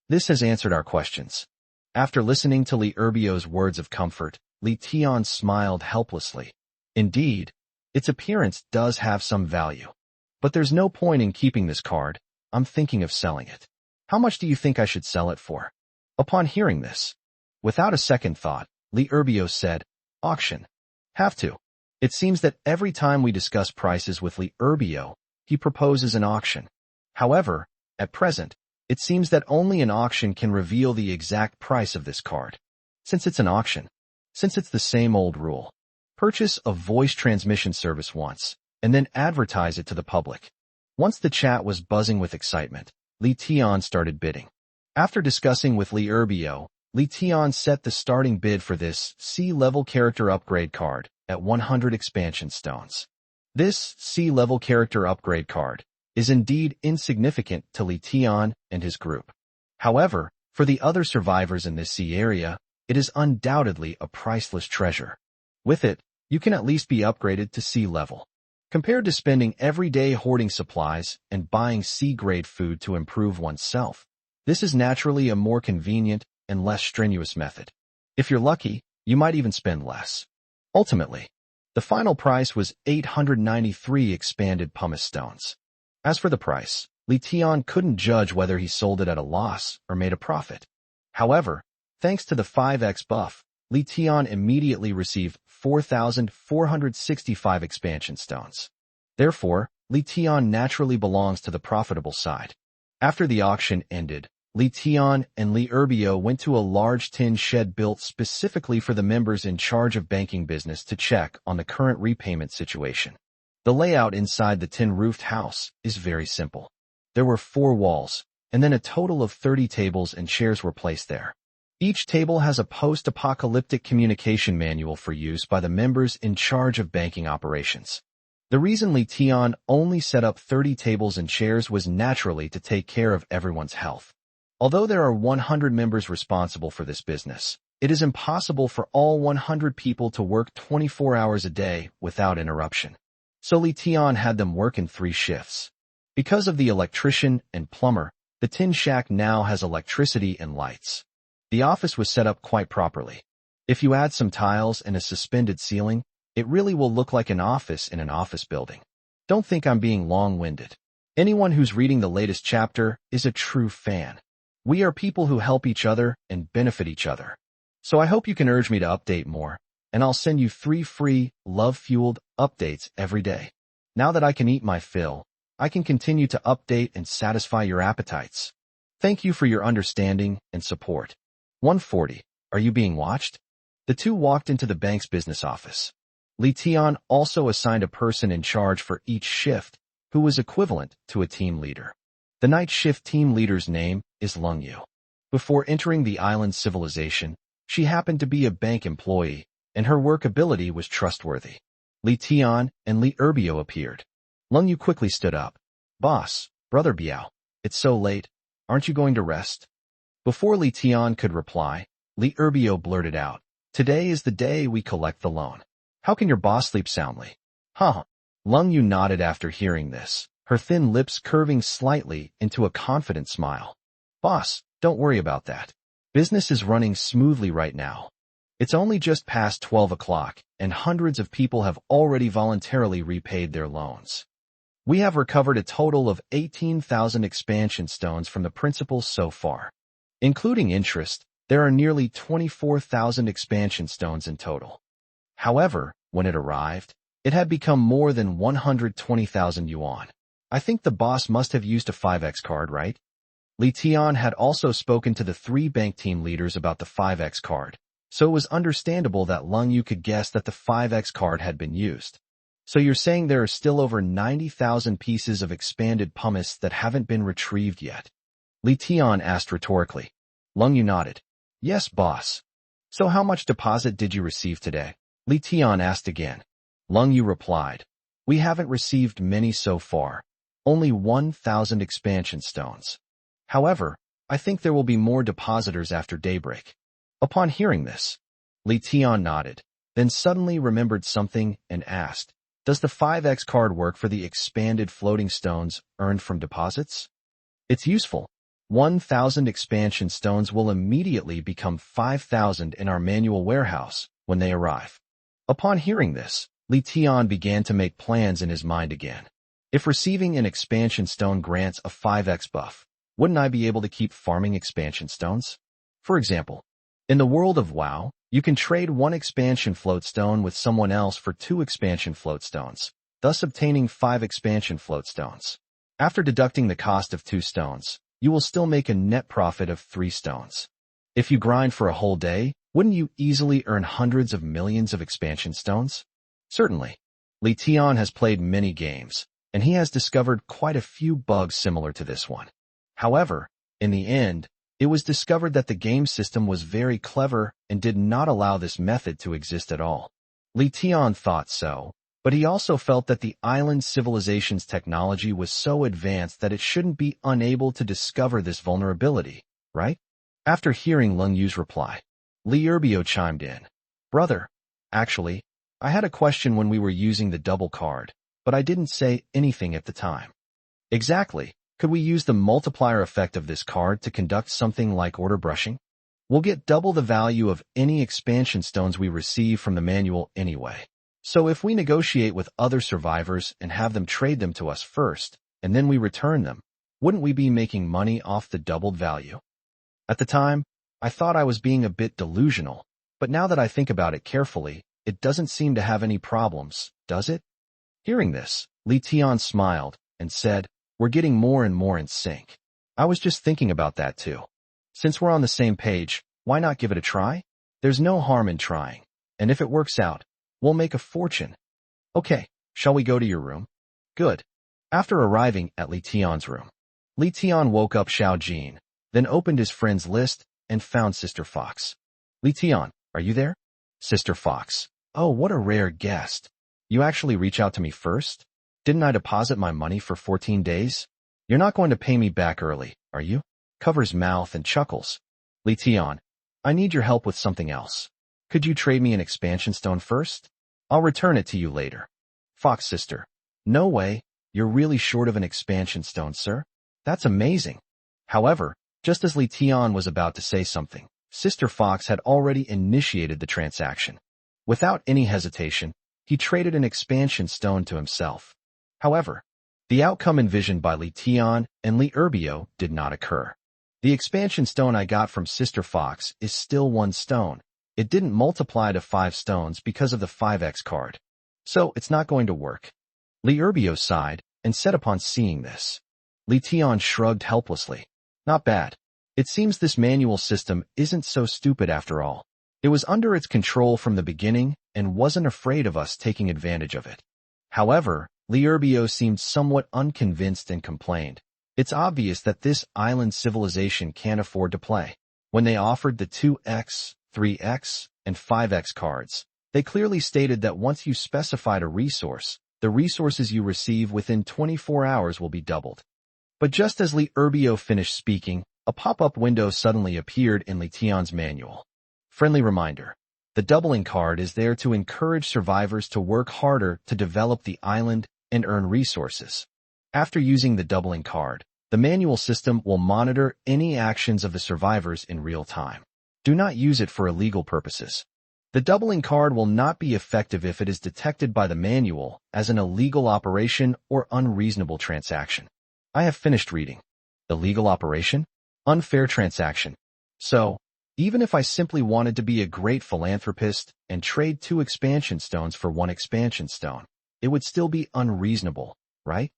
This has answered our questions. After listening to Li Erbio's words of comfort, Li Tian smiled helplessly. Indeed, its appearance does have some value. But there's no point in keeping this card. I'm thinking of selling it. How much do you think I should sell it for? Upon hearing this, without a second thought, Li Erbio said, auction. Have to. It seems that every time we discuss prices with Li Erbio, he proposes an auction. However, at present, it seems that only an auction can reveal the exact price of this card. Since it's an auction, since it's the same old rule, purchase a voice transmission service once, and then advertise it to the public. Once the chat was buzzing with excitement, Li Tian started bidding. After discussing with Li Urbio, Li Tian set the starting bid for this C-level character upgrade card at 100 expansion stones. This C-level character upgrade card is indeed insignificant to Li Tian and his group. However, for the other survivors in this sea area, it is undoubtedly a priceless treasure. With it, you can at least be upgraded to sea level. Compared to spending every day hoarding supplies and buying C-grade food to improve oneself, this is naturally a more convenient and less strenuous method. If you're lucky, you might even spend less. Ultimately, the final price was 893 expanded pumice stones. As for the price, Li Tian couldn't judge whether he sold it at a loss or made a profit. However, thanks to the 5x buff, Li Tian immediately received 4,465 expansion stones. Therefore, Li Tian naturally belongs to the profitable side. After the auction ended, Li Tian and Li Urbio went to a large tin shed built specifically for the members in charge of banking business to check on the current repayment situation. The layout inside the tin-roofed house is very simple. There were 4 walls, and then a total of 30 tables and chairs were placed there. Each table has a post-apocalyptic communication manual for use by the members in charge of banking operations. The reason Li Tian only set up 30 tables and chairs was naturally to take care of everyone's health. Although there are 100 members responsible for this business, it is impossible for all 100 people to work 24 hours a day without interruption. So Li Tian had them work in 3 shifts. Because of the electrician and plumber, the tin shack now has electricity and lights. The office was set up quite properly. If you add some tiles and a suspended ceiling, it really will look like an office in an office building. Don't think I'm being long-winded. Anyone who's reading the latest chapter is a true fan. We are people who help each other and benefit each other. So I hope you can urge me to update more, and I'll send you 3 free, love-fueled updates every day. Now that I can eat my fill, I can continue to update and satisfy your appetites. Thank you for your understanding and support. 140. Are you being watched? The two walked into the bank's business office. Li Tian also assigned a person in charge for each shift, who was equivalent to a team leader. The night shift team leader's name is Lung Yu. Before entering the island civilization, she happened to be a bank employee, and her work ability was trustworthy. Li Tian and Li Urbio appeared. Lung Yu quickly stood up. Boss, Brother Biao, it's so late. Aren't you going to rest? Before Li Tian could reply, Li Urbio blurted out, Today is the day we collect the loan. How can your boss sleep soundly? Huh. Lung Yu nodded after hearing this, her thin lips curving slightly into a confident smile. Boss, don't worry about that. Business is running smoothly right now. It's only just past 12 o'clock, and hundreds of people have already voluntarily repaid their loans. We have recovered a total of 18,000 expansion stones from the principals so far. Including interest, there are nearly 24,000 expansion stones in total. However, when it arrived, it had become more than 120,000 yuan. I think the boss must have used a 5x card, right? Li Tian had also spoken to the 3 bank team leaders about the 5x card, so it was understandable that Lung Yu could guess that the 5x card had been used. So you're saying there are still over 90,000 pieces of expanded pumice that haven't been retrieved yet? Li Tian asked rhetorically. Lung Yu nodded. Yes, boss. So how much deposit did you receive today? Li Tian asked again. Lung Yu replied. We haven't received many so far. Only 1,000 expansion stones. However, I think there will be more depositors after daybreak. Upon hearing this, Li Tian nodded, then suddenly remembered something and asked, Does the 5x card work for the expanded floating stones earned from deposits? It's useful. 1,000 expansion stones will immediately become 5,000 in our manual warehouse when they arrive. Upon hearing this, Li Tian began to make plans in his mind again. If receiving an expansion stone grants a 5x buff, wouldn't I be able to keep farming expansion stones? For example, in the world of WoW, you can trade 1 expansion float stone with someone else for 2 expansion float stones, thus obtaining 5 expansion float stones. After deducting the cost of 2 stones, you will still make a net profit of 3 stones. If you grind for a whole day, wouldn't you easily earn hundreds of millions of expansion stones? Certainly. Li Tian has played many games, and he has discovered quite a few bugs similar to this one. However, in the end, It was discovered that the game system was very clever and did not allow this method to exist at all. Li Tian thought so, but he also felt that the island civilization's technology was so advanced that it shouldn't be unable to discover this vulnerability, right? After hearing Leng Yu's reply, Li Erbio chimed in. Brother, actually, I had a question when we were using the double card, but I didn't say anything at the time. Exactly. Could we use the multiplier effect of this card to conduct something like order brushing? We'll get double the value of any expansion stones we receive from the manual anyway. So if we negotiate with other survivors and have them trade them to us first, and then we return them, wouldn't we be making money off the doubled value? At the time, I thought I was being a bit delusional, but now that I think about it carefully, it doesn't seem to have any problems, does it? Hearing this, Li Tian smiled and said, we're getting more and more in sync. I was just thinking about that too. Since we're on the same page, why not give it a try? There's no harm in trying, and if it works out, we'll make a fortune. Okay, shall we go to your room? Good. After arriving at Li Tian's room, Li Tian woke up Xiao Jin, then opened his friends list and found Sister Fox. Li Tian, are you there? Sister Fox. Oh, what a rare guest. You actually reach out to me first? Didn't I deposit my money for 14 days? You're not going to pay me back early, are you? Covers mouth and chuckles. Li Tian, I need your help with something else. Could you trade me an expansion stone first? I'll return it to you later. Fox sister. No way, you're really short of an expansion stone, sir. That's amazing. However, just as Li Tian was about to say something, Sister Fox had already initiated the transaction. Without any hesitation, he traded an expansion stone to himself. However, the outcome envisioned by Li Tian and Li Erbio did not occur. The expansion stone I got from Sister Fox is still 1 stone. It didn't multiply to 5 stones because of the 5x card. So it's not going to work. Li Erbio sighed and said upon seeing this. Li Tian shrugged helplessly. Not bad. It seems this manual system isn't so stupid after all. It was under its control from the beginning and wasn't afraid of us taking advantage of it. However, Li Erbio seemed somewhat unconvinced and complained. It's obvious that this island civilization can't afford to play. When they offered the 2x, 3x, and 5x cards, they clearly stated that once you specified a resource, the resources you receive within 24 hours will be doubled. But just as Li Erbio finished speaking, a pop-up window suddenly appeared in Li Tian's manual. Friendly reminder. The doubling card is there to encourage survivors to work harder to develop the island and earn resources. After using the doubling card, the manual system will monitor any actions of the survivors in real time. Do not use it for illegal purposes. The doubling card will not be effective if it is detected by the manual as an illegal operation or unreasonable transaction. I have finished reading. Illegal operation? Unfair transaction. So, even if I simply wanted to be a great philanthropist and trade 2 expansion stones for 1 expansion stone, it would still be unreasonable, right?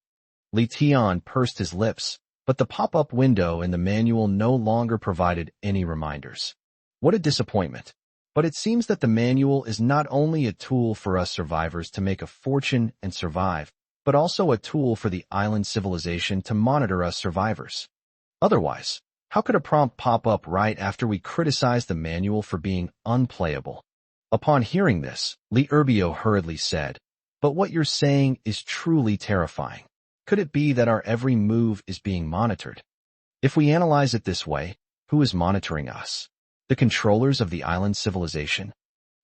Li Tian pursed his lips, but the pop-up window in the manual no longer provided any reminders. What a disappointment. But it seems that the manual is not only a tool for us survivors to make a fortune and survive, but also a tool for the island civilization to monitor us survivors. Otherwise, how could a prompt pop up right after we criticize the manual for being unplayable? Upon hearing this, Li Erbio hurriedly said, but what you're saying is truly terrifying. Could it be that our every move is being monitored? If we analyze it this way, who is monitoring us? The controllers of the island civilization?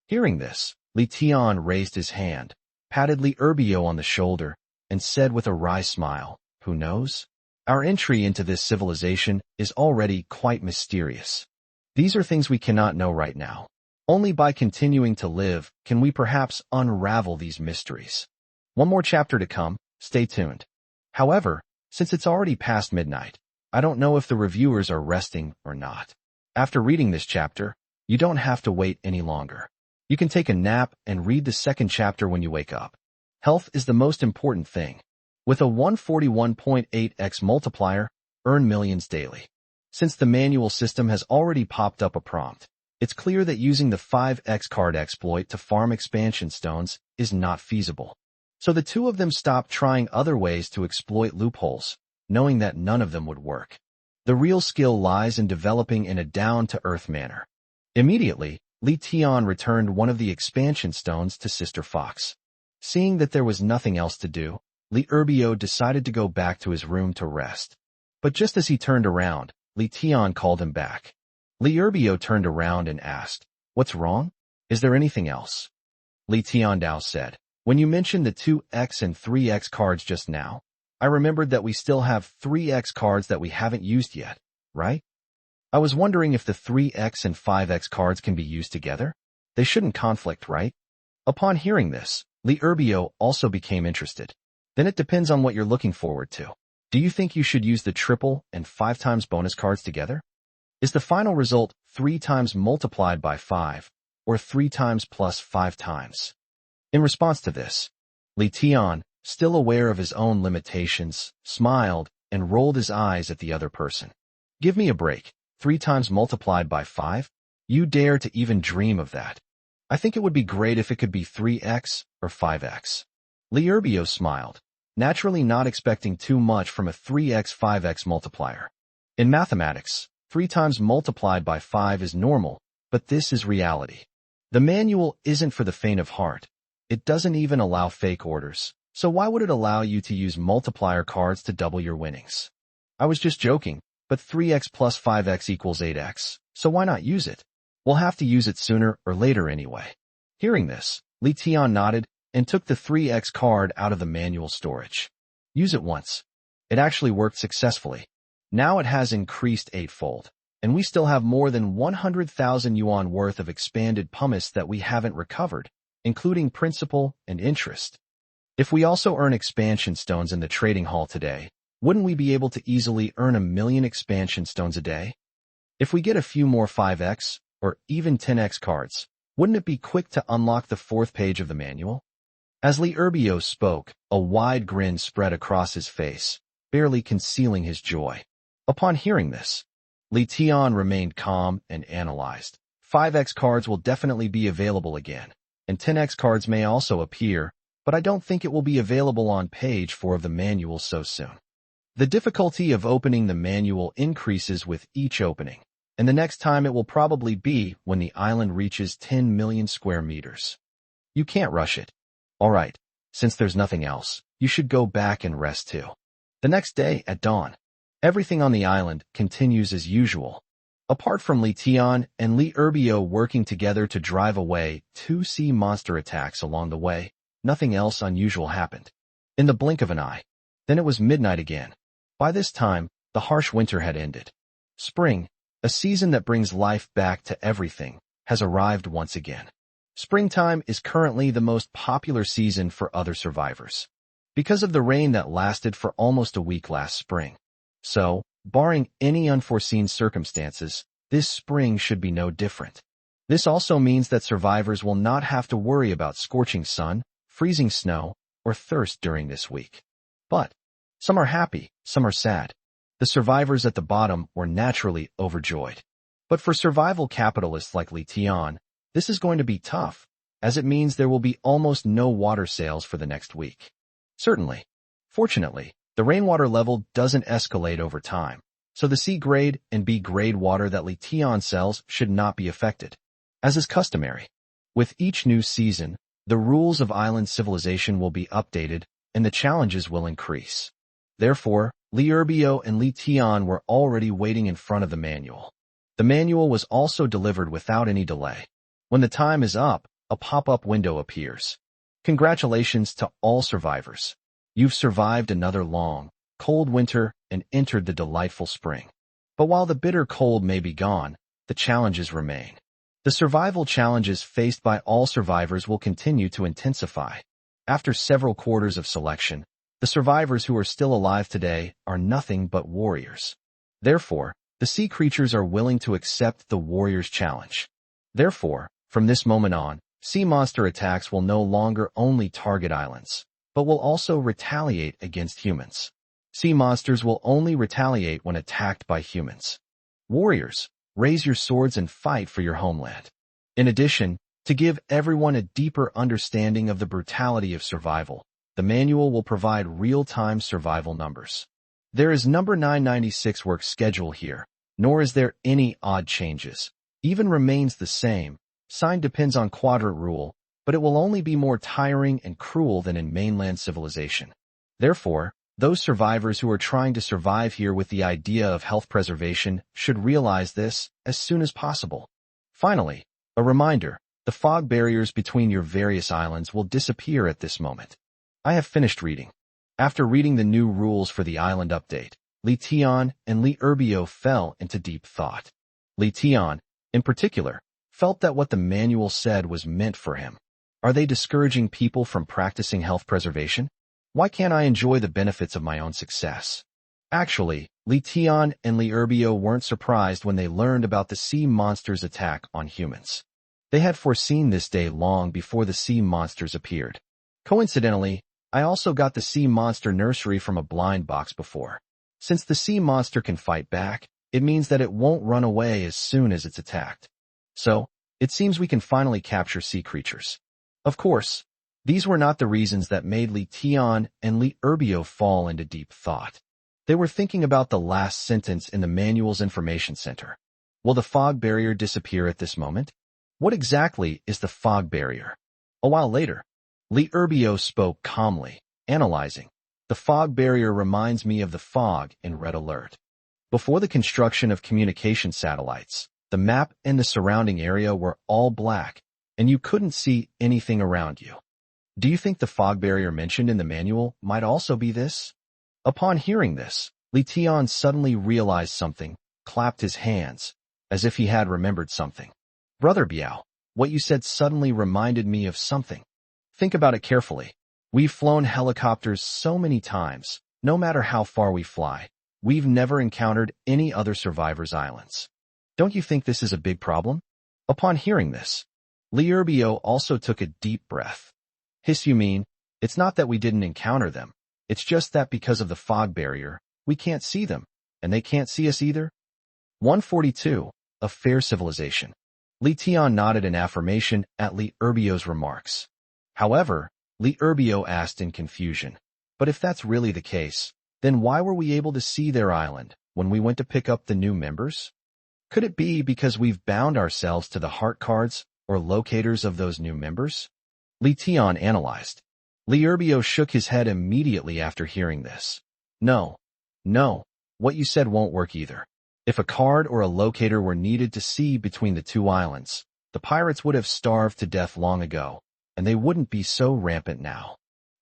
Hearing this, Li Tian raised his hand, patted Li Erbio on the shoulder, and said with a wry smile, who knows? Our entry into this civilization is already quite mysterious. These are things we cannot know right now. Only by continuing to live can we perhaps unravel these mysteries. One more chapter to come, stay tuned. However, since it's already past midnight, I don't know if the reviewers are resting or not. After reading this chapter, you don't have to wait any longer. You can take a nap and read the second chapter when you wake up. Health is the most important thing. With a 141.8x multiplier, earn millions daily. Since the manual system has already popped up a prompt, it's clear that using the 5x card exploit to farm expansion stones is not feasible. So the two of them stopped trying other ways to exploit loopholes, knowing that none of them would work. The real skill lies in developing in a down-to-earth manner. Immediately, Li Tian returned one of the expansion stones to Sister Fox. Seeing that there was nothing else to do, Li Erbio decided to go back to his room to rest. But just as he turned around, Li Tian called him back. Li Erbio turned around and asked, "What's wrong? Is there anything else?" Li Tiandao said, "When you mentioned the 2x and 3x cards just now, I remembered that we still have 3x cards that we haven't used yet, right? I was wondering if the 3x and 5x cards can be used together? They shouldn't conflict, right?" Upon hearing this, Li Erbio also became interested. "Then it depends on what you're looking forward to. Do you think you should use the triple and 5 times bonus cards together? Is the final result 3 times multiplied by 5, or 3 times plus 5 times?" In response to this, Li Tian, still aware of his own limitations, smiled and rolled his eyes at the other person. "Give me a break. 3 times multiplied by 5? You dare to even dream of that? I think it would be great if it could be 3x or 5x. Li Erbio smiled, naturally not expecting too much from a 3x 5x multiplier. In mathematics, 3 times multiplied by 5 is normal, but this is reality. The manual isn't for the faint of heart. It doesn't even allow fake orders, so why would it allow you to use multiplier cards to double your winnings? I was just joking, but 3x plus 5x equals 8x, so why not use it? We'll have to use it sooner or later anyway." Hearing this, Li Tian nodded and took the 3x card out of the manual storage. Use it once. It actually worked successfully. Now it has increased 8-fold, and we still have more than 100,000 yuan worth of expanded pumice that we haven't recovered, including principal and interest. If we also earn expansion stones in the trading hall today, wouldn't we be able to easily earn 1,000,000 expansion stones a day? If we get a few more 5x, or even 10x cards, wouldn't it be quick to unlock the 4th page of the manual? As Li Erbio spoke, a wide grin spread across his face, barely concealing his joy. Upon hearing this, Li Tian remained calm and analyzed. 5x cards will definitely be available again, and 10x cards may also appear, but I don't think it will be available on page 4 of the manual so soon. The difficulty of opening the manual increases with each opening, and the next time it will probably be when the island reaches 10 million square meters. You can't rush it. Alright, since there's nothing else, you should go back and rest too. The next day, at dawn, everything on the island continues as usual. Apart from Li Tian and Li Erbio working together to drive away 2 sea monster attacks along the way, nothing else unusual happened. In the blink of an eye, then it was midnight again. By this time, the harsh winter had ended. Spring, a season that brings life back to everything, has arrived once again. Springtime is currently the most popular season for other survivors, because of the rain that lasted for almost a week last spring. So, barring any unforeseen circumstances, this spring should be no different. This also means that survivors will not have to worry about scorching sun, freezing snow, or thirst during this week. But some are happy, some are sad. The survivors at the bottom were naturally overjoyed. But for survival capitalists like Li Tian, this is going to be tough, as it means there will be almost no water sales for the next week. Certainly. Fortunately, the rainwater level doesn't escalate over time, so the C grade and B grade water that Li Tian sells should not be affected. As is customary, with each new season, the rules of island civilization will be updated and the challenges will increase. Therefore, Li Erbio and Li Tian were already waiting in front of the manual. The manual was also delivered without any delay. When the time is up, a pop-up window appears. Congratulations to all survivors. You've survived another long, cold winter and entered the delightful spring. But while the bitter cold may be gone, the challenges remain. The survival challenges faced by all survivors will continue to intensify. After several quarters of selection, the survivors who are still alive today are nothing but warriors. Therefore, the sea creatures are willing to accept the warriors' challenge. Therefore, from this moment on, sea monster attacks will no longer only target islands, but will also retaliate against humans. Sea monsters will only retaliate when attacked by humans. Warriors, raise your swords and fight for your homeland. In addition, to give everyone a deeper understanding of the brutality of survival, the manual will provide real-time survival numbers. There is number 996 work schedule here, nor is there any odd changes. Even remains the same. Sign depends on quadrant rule, but it will only be more tiring and cruel than in mainland civilization. Therefore, those survivors who are trying to survive here with the idea of health preservation should realize this as soon as possible. Finally, a reminder, the fog barriers between your various islands will disappear at this moment. I have finished reading. After reading the new rules for the island update, Li Tian and Li Erbio fell into deep thought. Li Tian, in particular, felt that what the manual said was meant for him. Are they discouraging people from practicing health preservation? Why can't I enjoy the benefits of my own success? Actually, Li Tian and Li Erbio weren't surprised when they learned about the sea monster's attack on humans. They had foreseen this day long before the sea monsters appeared. Coincidentally, I also got the sea monster nursery from a blind box before. Since the sea monster can fight back, it means that it won't run away as soon as it's attacked. So, it seems we can finally capture sea creatures. Of course, these were not the reasons that made Li Tian and Li Erbio fall into deep thought. They were thinking about the last sentence in the manual's information center. Will the fog barrier disappear at this moment? What exactly is the fog barrier? A while later, Li Erbio spoke calmly, analyzing. The fog barrier reminds me of the fog in Red Alert. Before the construction of communication satellites, the map and the surrounding area were all black, and you couldn't see anything around you. Do you think the fog barrier mentioned in the manual might also be this? Upon hearing this, Li Tian suddenly realized something, clapped his hands, as if he had remembered something. Brother Biao, what you said suddenly reminded me of something. Think about it carefully. We've flown helicopters so many times, no matter how far we fly. We've never encountered any other survivors' islands. Don't you think this is a big problem? Upon hearing this, Li Erbio also took a deep breath. Hiss, you mean, it's not that we didn't encounter them. It's just that because of the fog barrier, we can't see them, and they can't see us either? 142. A fair civilization. Li Tian nodded in affirmation at Li Erbio's remarks. However, Li Erbio asked in confusion, but if that's really the case, then why were we able to see their island when we went to pick up the new members? Could it be because we've bound ourselves to the heart cards or locators of those new members? Li Tian analyzed. Li Erbio shook his head immediately after hearing this. No, what you said won't work either. If a card or a locator were needed to see between the two islands, the pirates would have starved to death long ago, and they wouldn't be so rampant now.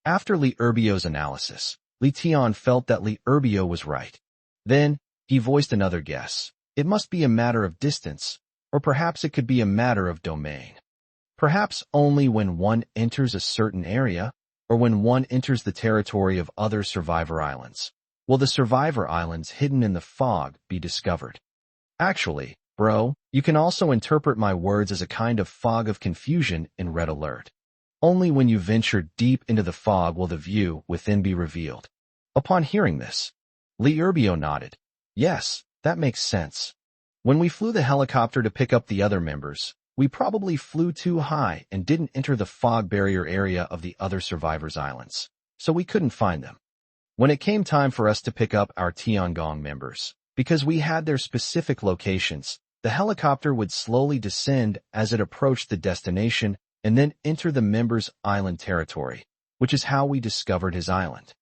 After Li Erbio's analysis, Li Tian felt that Li Erbio was right. Then, he voiced another guess. It must be a matter of distance, or perhaps it could be a matter of domain. Perhaps only when one enters a certain area, or when one enters the territory of other survivor islands, will the survivor islands hidden in the fog be discovered. Actually, bro, you can also interpret my words as a kind of fog of confusion in Red Alert. Only when you venture deep into the fog will the view within be revealed. Upon hearing this, Li Erbio nodded. Yes, that makes sense. When we flew the helicopter to pick up the other members, we probably flew too high and didn't enter the fog barrier area of the other survivors' islands, so we couldn't find them. When it came time for us to pick up our Tiangong members, because we had their specific locations, the helicopter would slowly descend as it approached the destination and then enter the member's island territory, which is how we discovered his island.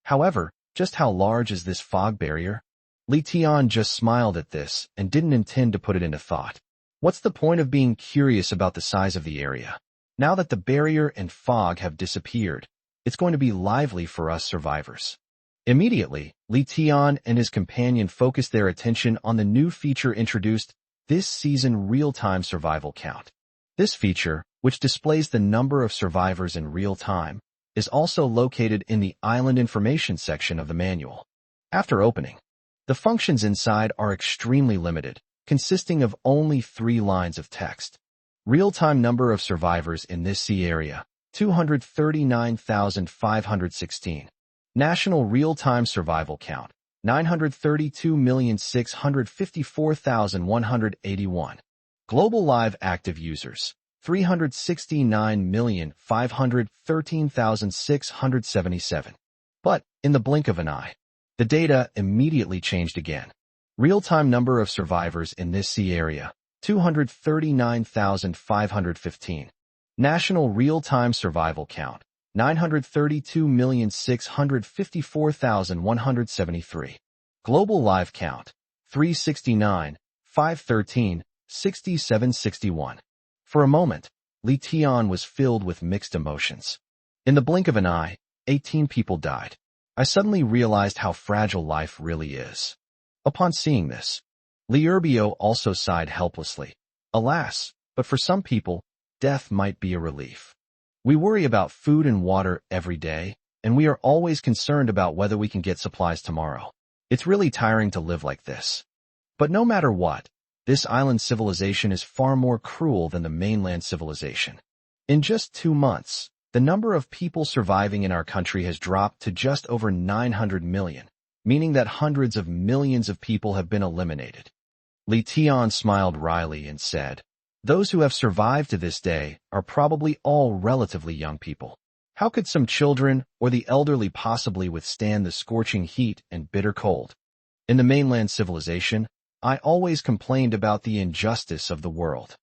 However, just how large is this fog barrier? Li Tian just smiled at this and didn't intend to put it into thought. What's the point of being curious about the size of the area? Now that the barrier and fog have disappeared, it's going to be lively for us survivors. Immediately, Li Tian and his companion focused their attention on the new feature introduced this season, real-time survival count. This feature, which displays the number of survivors in real time, is also located in the island information section of the manual. After opening, the functions inside are extremely limited, consisting of only 3 lines of text. Real-time number of survivors in this sea area, 239,516. National real-time survival count, 932,654,181. Global live active users, 369,513,677. But, in the blink of an eye, The data immediately changed again. Real-time number of survivors in this sea area, 239,515. National real-time survival count, 932,654,173. Global live count, 369, 513, 6761. For a moment, Li Tian was filled with mixed emotions. In the blink of an eye, 18 people died. I suddenly realized how fragile life really is. Upon seeing this, Li Urbio also sighed helplessly. Alas, but for some people, death might be a relief. We worry about food and water every day, and we are always concerned about whether we can get supplies tomorrow. It's really tiring to live like this. But no matter what, this island civilization is far more cruel than the mainland civilization. In just 2 months, the number of people surviving in our country has dropped to just over 900 million. Meaning that hundreds of millions of people have been eliminated. Li Tian smiled wryly and said, "Those who have survived to this day are probably all relatively young people. How could some children or the elderly possibly withstand the scorching heat and bitter cold? In the mainland civilization, I always complained about the injustice of the world.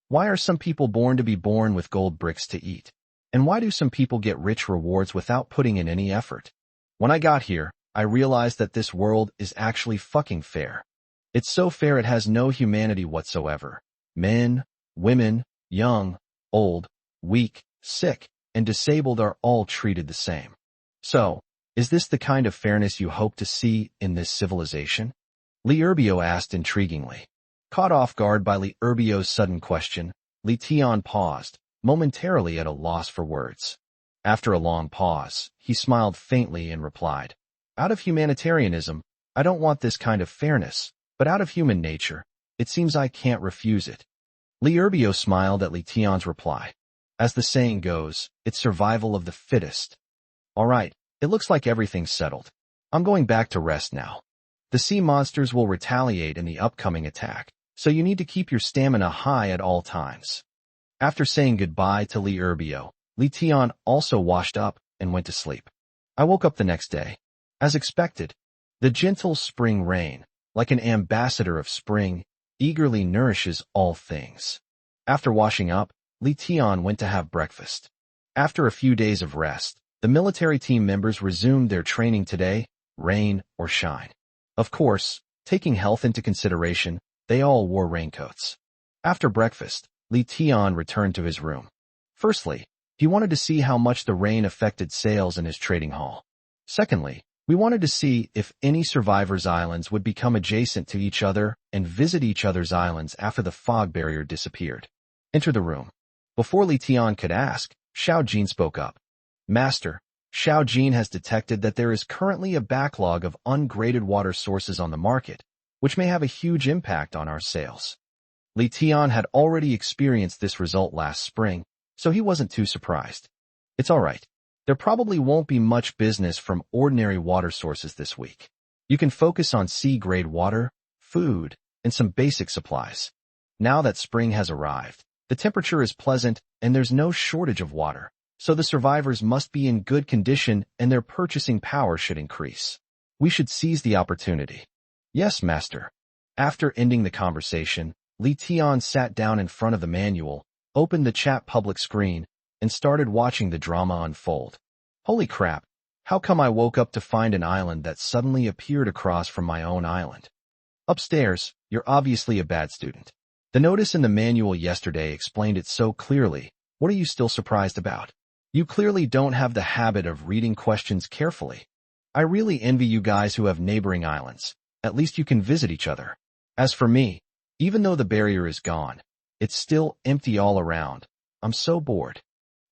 Why are some people born to be born with gold bricks to eat? And why do some people get rich rewards without putting in any effort? When I got here, I realized that this world is actually fucking fair. It's so fair it has no humanity whatsoever. Men, women, young, old, weak, sick, and disabled are all treated the same. So, is this the kind of fairness you hope to see in this civilization?" Li Urbio asked intriguingly. Caught off guard by Li Urbio's sudden question, Li Tian paused, momentarily at a loss for words. After a long pause, he smiled faintly and replied, "Out of humanitarianism, I don't want this kind of fairness, but out of human nature, it seems I can't refuse it." Li Urbio smiled at Li Tian's reply. As the saying goes, it's survival of the fittest. All right, it looks like everything's settled. I'm going back to rest now. The sea monsters will retaliate in the upcoming attack, so you need to keep your stamina high at all times. After saying goodbye to Li Urbio, Li Tian also washed up and went to sleep. I woke up the next day. As expected, the gentle spring rain, like an ambassador of spring, eagerly nourishes all things. After washing up, Li Tian went to have breakfast. After a few days of rest, the military team members resumed their training today, rain or shine. Of course, taking health into consideration, they all wore raincoats. After breakfast, Li Tian returned to his room. Firstly, he wanted to see how much the rain affected sales in his trading hall. Secondly, we wanted to see if any survivors' islands would become adjacent to each other and visit each other's islands after the fog barrier disappeared. Enter the room. Before Li Tian could ask, Xiao Jin spoke up. "Master, Xiao Jin has detected that there is currently a backlog of ungraded water sources on the market, which may have a huge impact on our sales." Li Tian had already experienced this result last spring, so he wasn't too surprised. "It's all right. There probably won't be much business from ordinary water sources this week. You can focus on sea-grade water, food, and some basic supplies. Now that spring has arrived, the temperature is pleasant and there's no shortage of water, so the survivors must be in good condition and their purchasing power should increase. We should seize the opportunity." "Yes, master." After ending the conversation, Li Tian sat down in front of the manual, opened the chat public screen, and started watching the drama unfold. Holy crap, how come I woke up to find an island that suddenly appeared across from my own island? Upstairs, you're obviously a bad student. The notice in the manual yesterday explained it so clearly. What are you still surprised about? You clearly don't have the habit of reading questions carefully. I really envy you guys who have neighboring islands. At least you can visit each other. As for me, even though the barrier is gone, it's still empty all around. I'm so bored.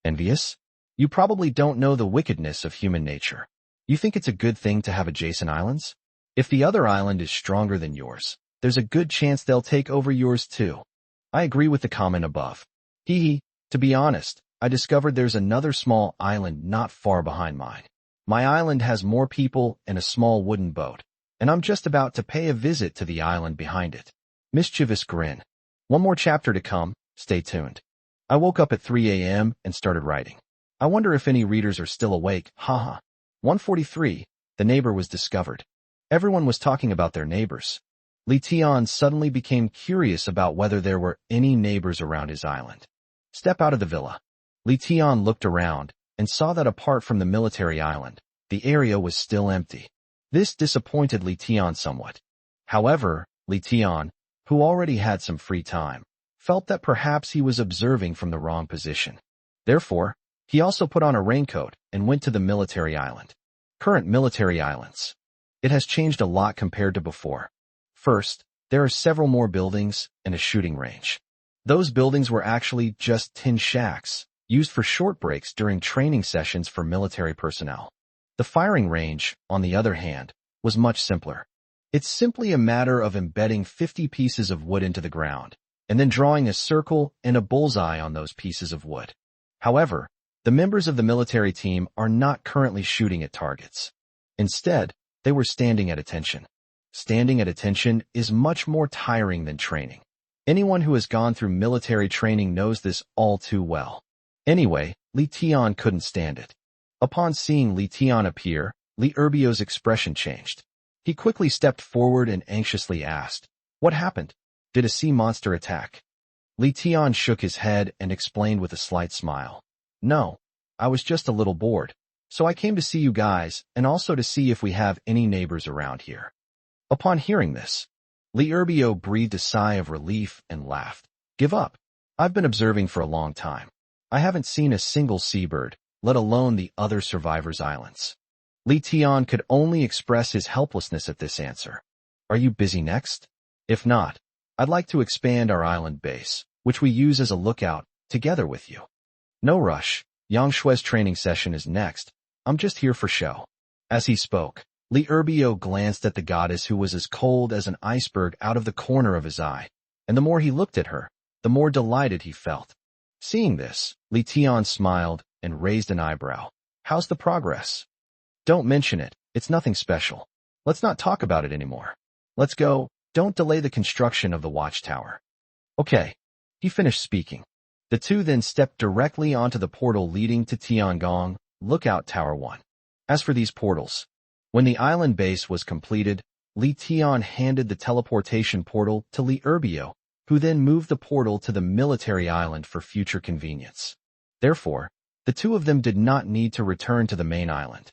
Envious? You probably don't know the wickedness of human nature. You think it's a good thing to have adjacent islands? If the other island is stronger than yours, there's a good chance they'll take over yours too. I agree with the comment above. Hee hee, to be honest, I discovered there's another small island not far behind mine. My island has more people and a small wooden boat, and I'm just about to pay a visit to the island behind it. Mischievous grin. One more chapter to come, stay tuned. I woke up at 3 a.m. and started writing. I wonder if any readers are still awake, haha. 143, the neighbor was discovered. Everyone was talking about their neighbors. Li Tian suddenly became curious about whether there were any neighbors around his island. Step out of the villa. Li Tian looked around and saw that apart from the military island, the area was still empty. This disappointed Li Tian somewhat. However, Li Tian, who already had some free time, felt that perhaps he was observing from the wrong position. Therefore, he also put on a raincoat and went to the military island. Current military islands. It has changed a lot compared to before. First, there are several more buildings and a shooting range. Those buildings were actually just tin shacks, used for short breaks during training sessions for military personnel. The firing range, on the other hand, was much simpler. It's simply a matter of embedding 50 pieces of wood into the ground, and then drawing a circle and a bullseye on those pieces of wood. However, the members of the military team are not currently shooting at targets. Instead, they were standing at attention. Standing at attention is much more tiring than training. Anyone who has gone through military training knows this all too well. Anyway, Li Tian couldn't stand it. Upon seeing Li Tian appear, Li Erbio's expression changed. He quickly stepped forward and anxiously asked, "What happened? Did a sea monster attack?" Li Tian shook his head and explained with a slight smile. "No, I was just a little bored, so I came to see you guys and also to see if we have any neighbors around here." Upon hearing this, Li Erbio breathed a sigh of relief and laughed. "Give up. I've been observing for a long time. I haven't seen a single seabird, let alone the other survivors' islands." Li Tian could only express his helplessness at this answer. "Are you busy next? If not, I'd like to expand our island base, which we use as a lookout, together with you." "No rush. Yang Shui's training session is next. I'm just here for show." As he spoke, Li Erbio glanced at the goddess who was as cold as an iceberg out of the corner of his eye, and the more he looked at her, the more delighted he felt. Seeing this, Li Tian smiled and raised an eyebrow. "How's the progress?" "Don't mention it. It's nothing special. Let's not talk about it anymore. Let's go. Don't delay the construction of the watchtower." "Okay." He finished speaking. The two then stepped directly onto the portal leading to Tiangong, Lookout Tower 1. As for these portals, when the island base was completed, Li Tian handed the teleportation portal to Li Erbio, who then moved the portal to the military island for future convenience. Therefore, the two of them did not need to return to the main island.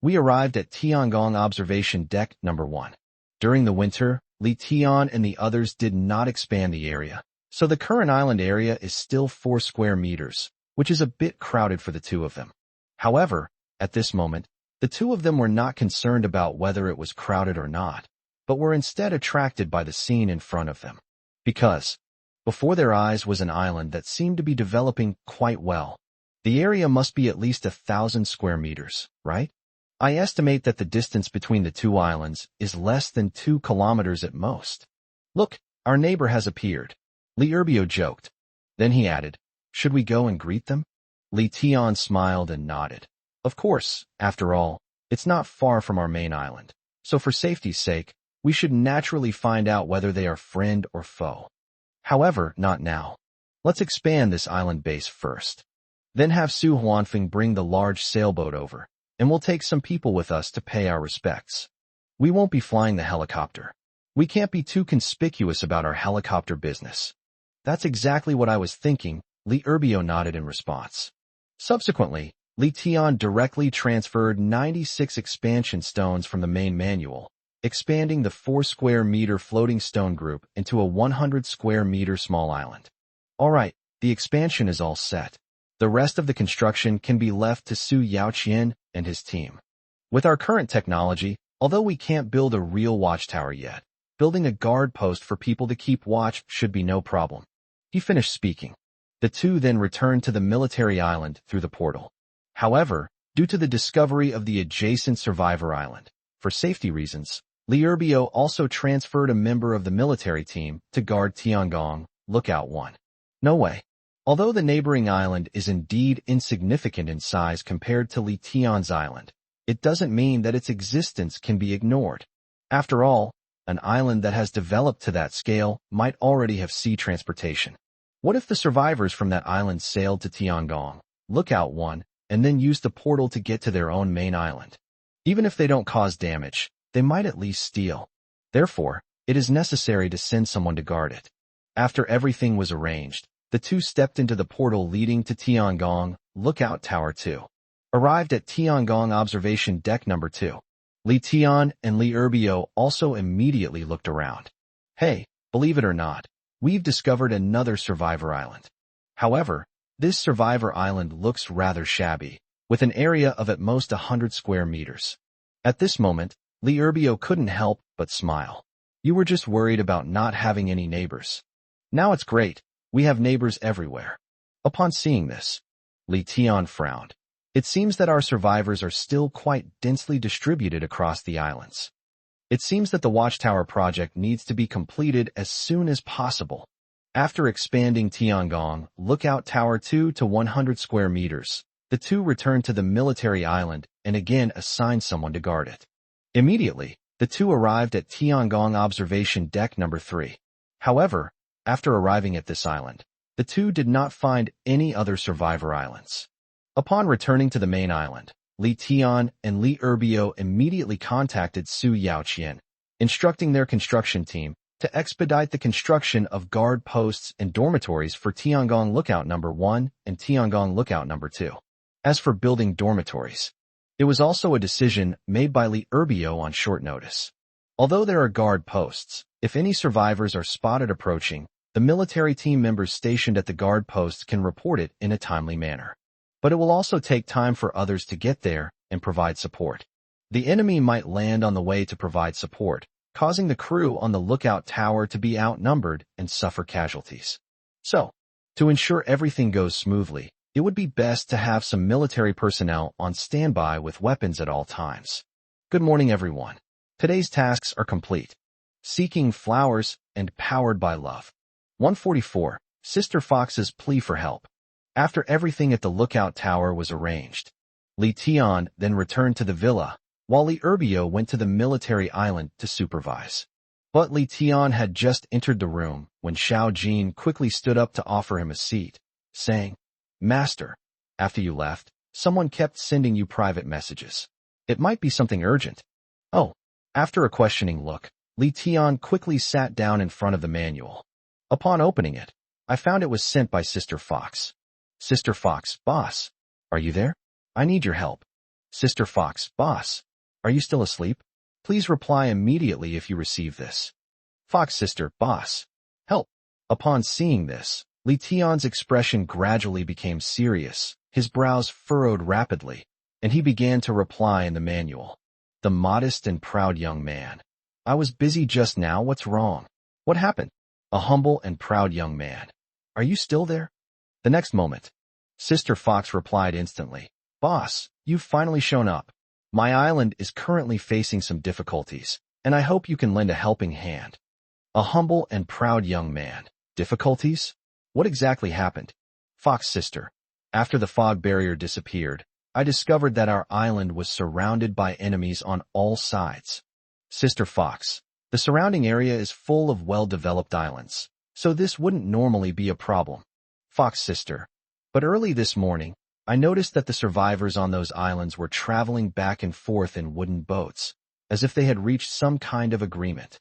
We arrived at Tiangong Observation Deck number 1. During the winter, Li Tian and the others did not expand the area, so the current island area is still 4 square meters, which is a bit crowded for the two of them. However, at this moment, the two of them were not concerned about whether it was crowded or not, but were instead attracted by the scene in front of them. Because, before their eyes was an island that seemed to be developing quite well. The area must be at least 1,000 square meters, right? I estimate that the distance between the two islands is less than 2 kilometers at most. "Look, our neighbor has appeared," Li Erbio joked. Then he added, "Should we go and greet them?" Li Tian smiled and nodded. "Of course, after all, it's not far from our main island, so for safety's sake, we should naturally find out whether they are friend or foe. However, not now. Let's expand this island base first. Then have Su Huanfeng bring the large sailboat over, and we'll take some people with us to pay our respects. We won't be flying the helicopter. We can't be too conspicuous about our helicopter business." "That's exactly what I was thinking," Li Erbio nodded in response. Subsequently, Li Tian directly transferred 96 expansion stones from the main manual, expanding the 4 square meter floating stone group into a 100 square meter small island. "All right, the expansion is all set. The rest of the construction can be left to Su Yaoqian and his team. With our current technology, although we can't build a real watchtower yet, building a guard post for people to keep watch should be no problem." He finished speaking. The two then returned to the military island through the portal. However, due to the discovery of the adjacent survivor island, for safety reasons, Li Erbio also transferred a member of the military team to guard Tiangong, Lookout 1. No way. Although the neighboring island is indeed insignificant in size compared to Li Tian's island, it doesn't mean that its existence can be ignored. After all, an island that has developed to that scale might already have sea transportation. What if the survivors from that island sailed to Tiangong, Lookout 1, and then used the portal to get to their own main island? Even if they don't cause damage, they might at least steal. Therefore, it is necessary to send someone to guard it. After everything was arranged, the two stepped into the portal leading to Tiangong, Lookout Tower 2. Arrived at Tiangong Observation Deck Number 2. Li Tian and Li Erbio also immediately looked around. Hey, believe it or not, we've discovered another survivor island. However, this survivor island looks rather shabby, with an area of at most 100 square meters. At this moment, Li Erbio couldn't help but smile. You were just worried about not having any neighbors. Now it's great, we have neighbors everywhere. Upon seeing this, Li Tian frowned. It seems that our survivors are still quite densely distributed across the islands. It seems that the Watchtower project needs to be completed as soon as possible. After expanding Tiangong, Lookout Tower 2 to 100 square meters, the two returned to the military island and again assigned someone to guard it. Immediately, the two arrived at Tiangong Observation Deck Number 3. However, after arriving at this island, the two did not find any other survivor islands. Upon returning to the main island, Li Tian and Li Erbio immediately contacted Su Yaoqian, instructing their construction team to expedite the construction of guard posts and dormitories for Tiangong Lookout Number 1 and Tiangong Lookout Number 2. As for building dormitories, it was also a decision made by Li Erbio on short notice. Although there are guard posts, if any survivors are spotted approaching, the military team members stationed at the guard posts can report it in a timely manner. But it will also take time for others to get there and provide support. The enemy might land on the way to provide support, causing the crew on the lookout tower to be outnumbered and suffer casualties. So, to ensure everything goes smoothly, it would be best to have some military personnel on standby with weapons at all times. Good morning, everyone. Today's tasks are complete. Seeking flowers and powered by love. 144. Sister Fox's plea for help. After everything at the lookout tower was arranged, Li Tian then returned to the villa, while Li Erbio went to the military island to supervise. But Li Tian had just entered the room when Xiao Jin quickly stood up to offer him a seat, saying, "Master, after you left, someone kept sending you private messages. It might be something urgent." Oh, after a questioning look, Li Tian quickly sat down in front of the manual. Upon opening it, I found it was sent by Sister Fox. Sister Fox, boss, are you there? I need your help. Sister Fox, boss, are you still asleep? Please reply immediately if you receive this. Fox sister, boss, help. Upon seeing this, Li Tian's expression gradually became serious, his brows furrowed rapidly, and he began to reply in the manual. The modest and proud young man. I was busy just now, what's wrong? What happened? A humble and proud young man. Are you still there? The next moment, Sister Fox replied instantly, "Boss, you've finally shown up. My island is currently facing some difficulties, and I hope you can lend a helping hand." A humble and proud young man. Difficulties? What exactly happened? Fox sister. After the fog barrier disappeared, I discovered that our island was surrounded by enemies on all sides. Sister Fox. The surrounding area is full of well-developed islands, so this wouldn't normally be a problem. Fox sister. But early this morning, I noticed that the survivors on those islands were traveling back and forth in wooden boats, as if they had reached some kind of agreement.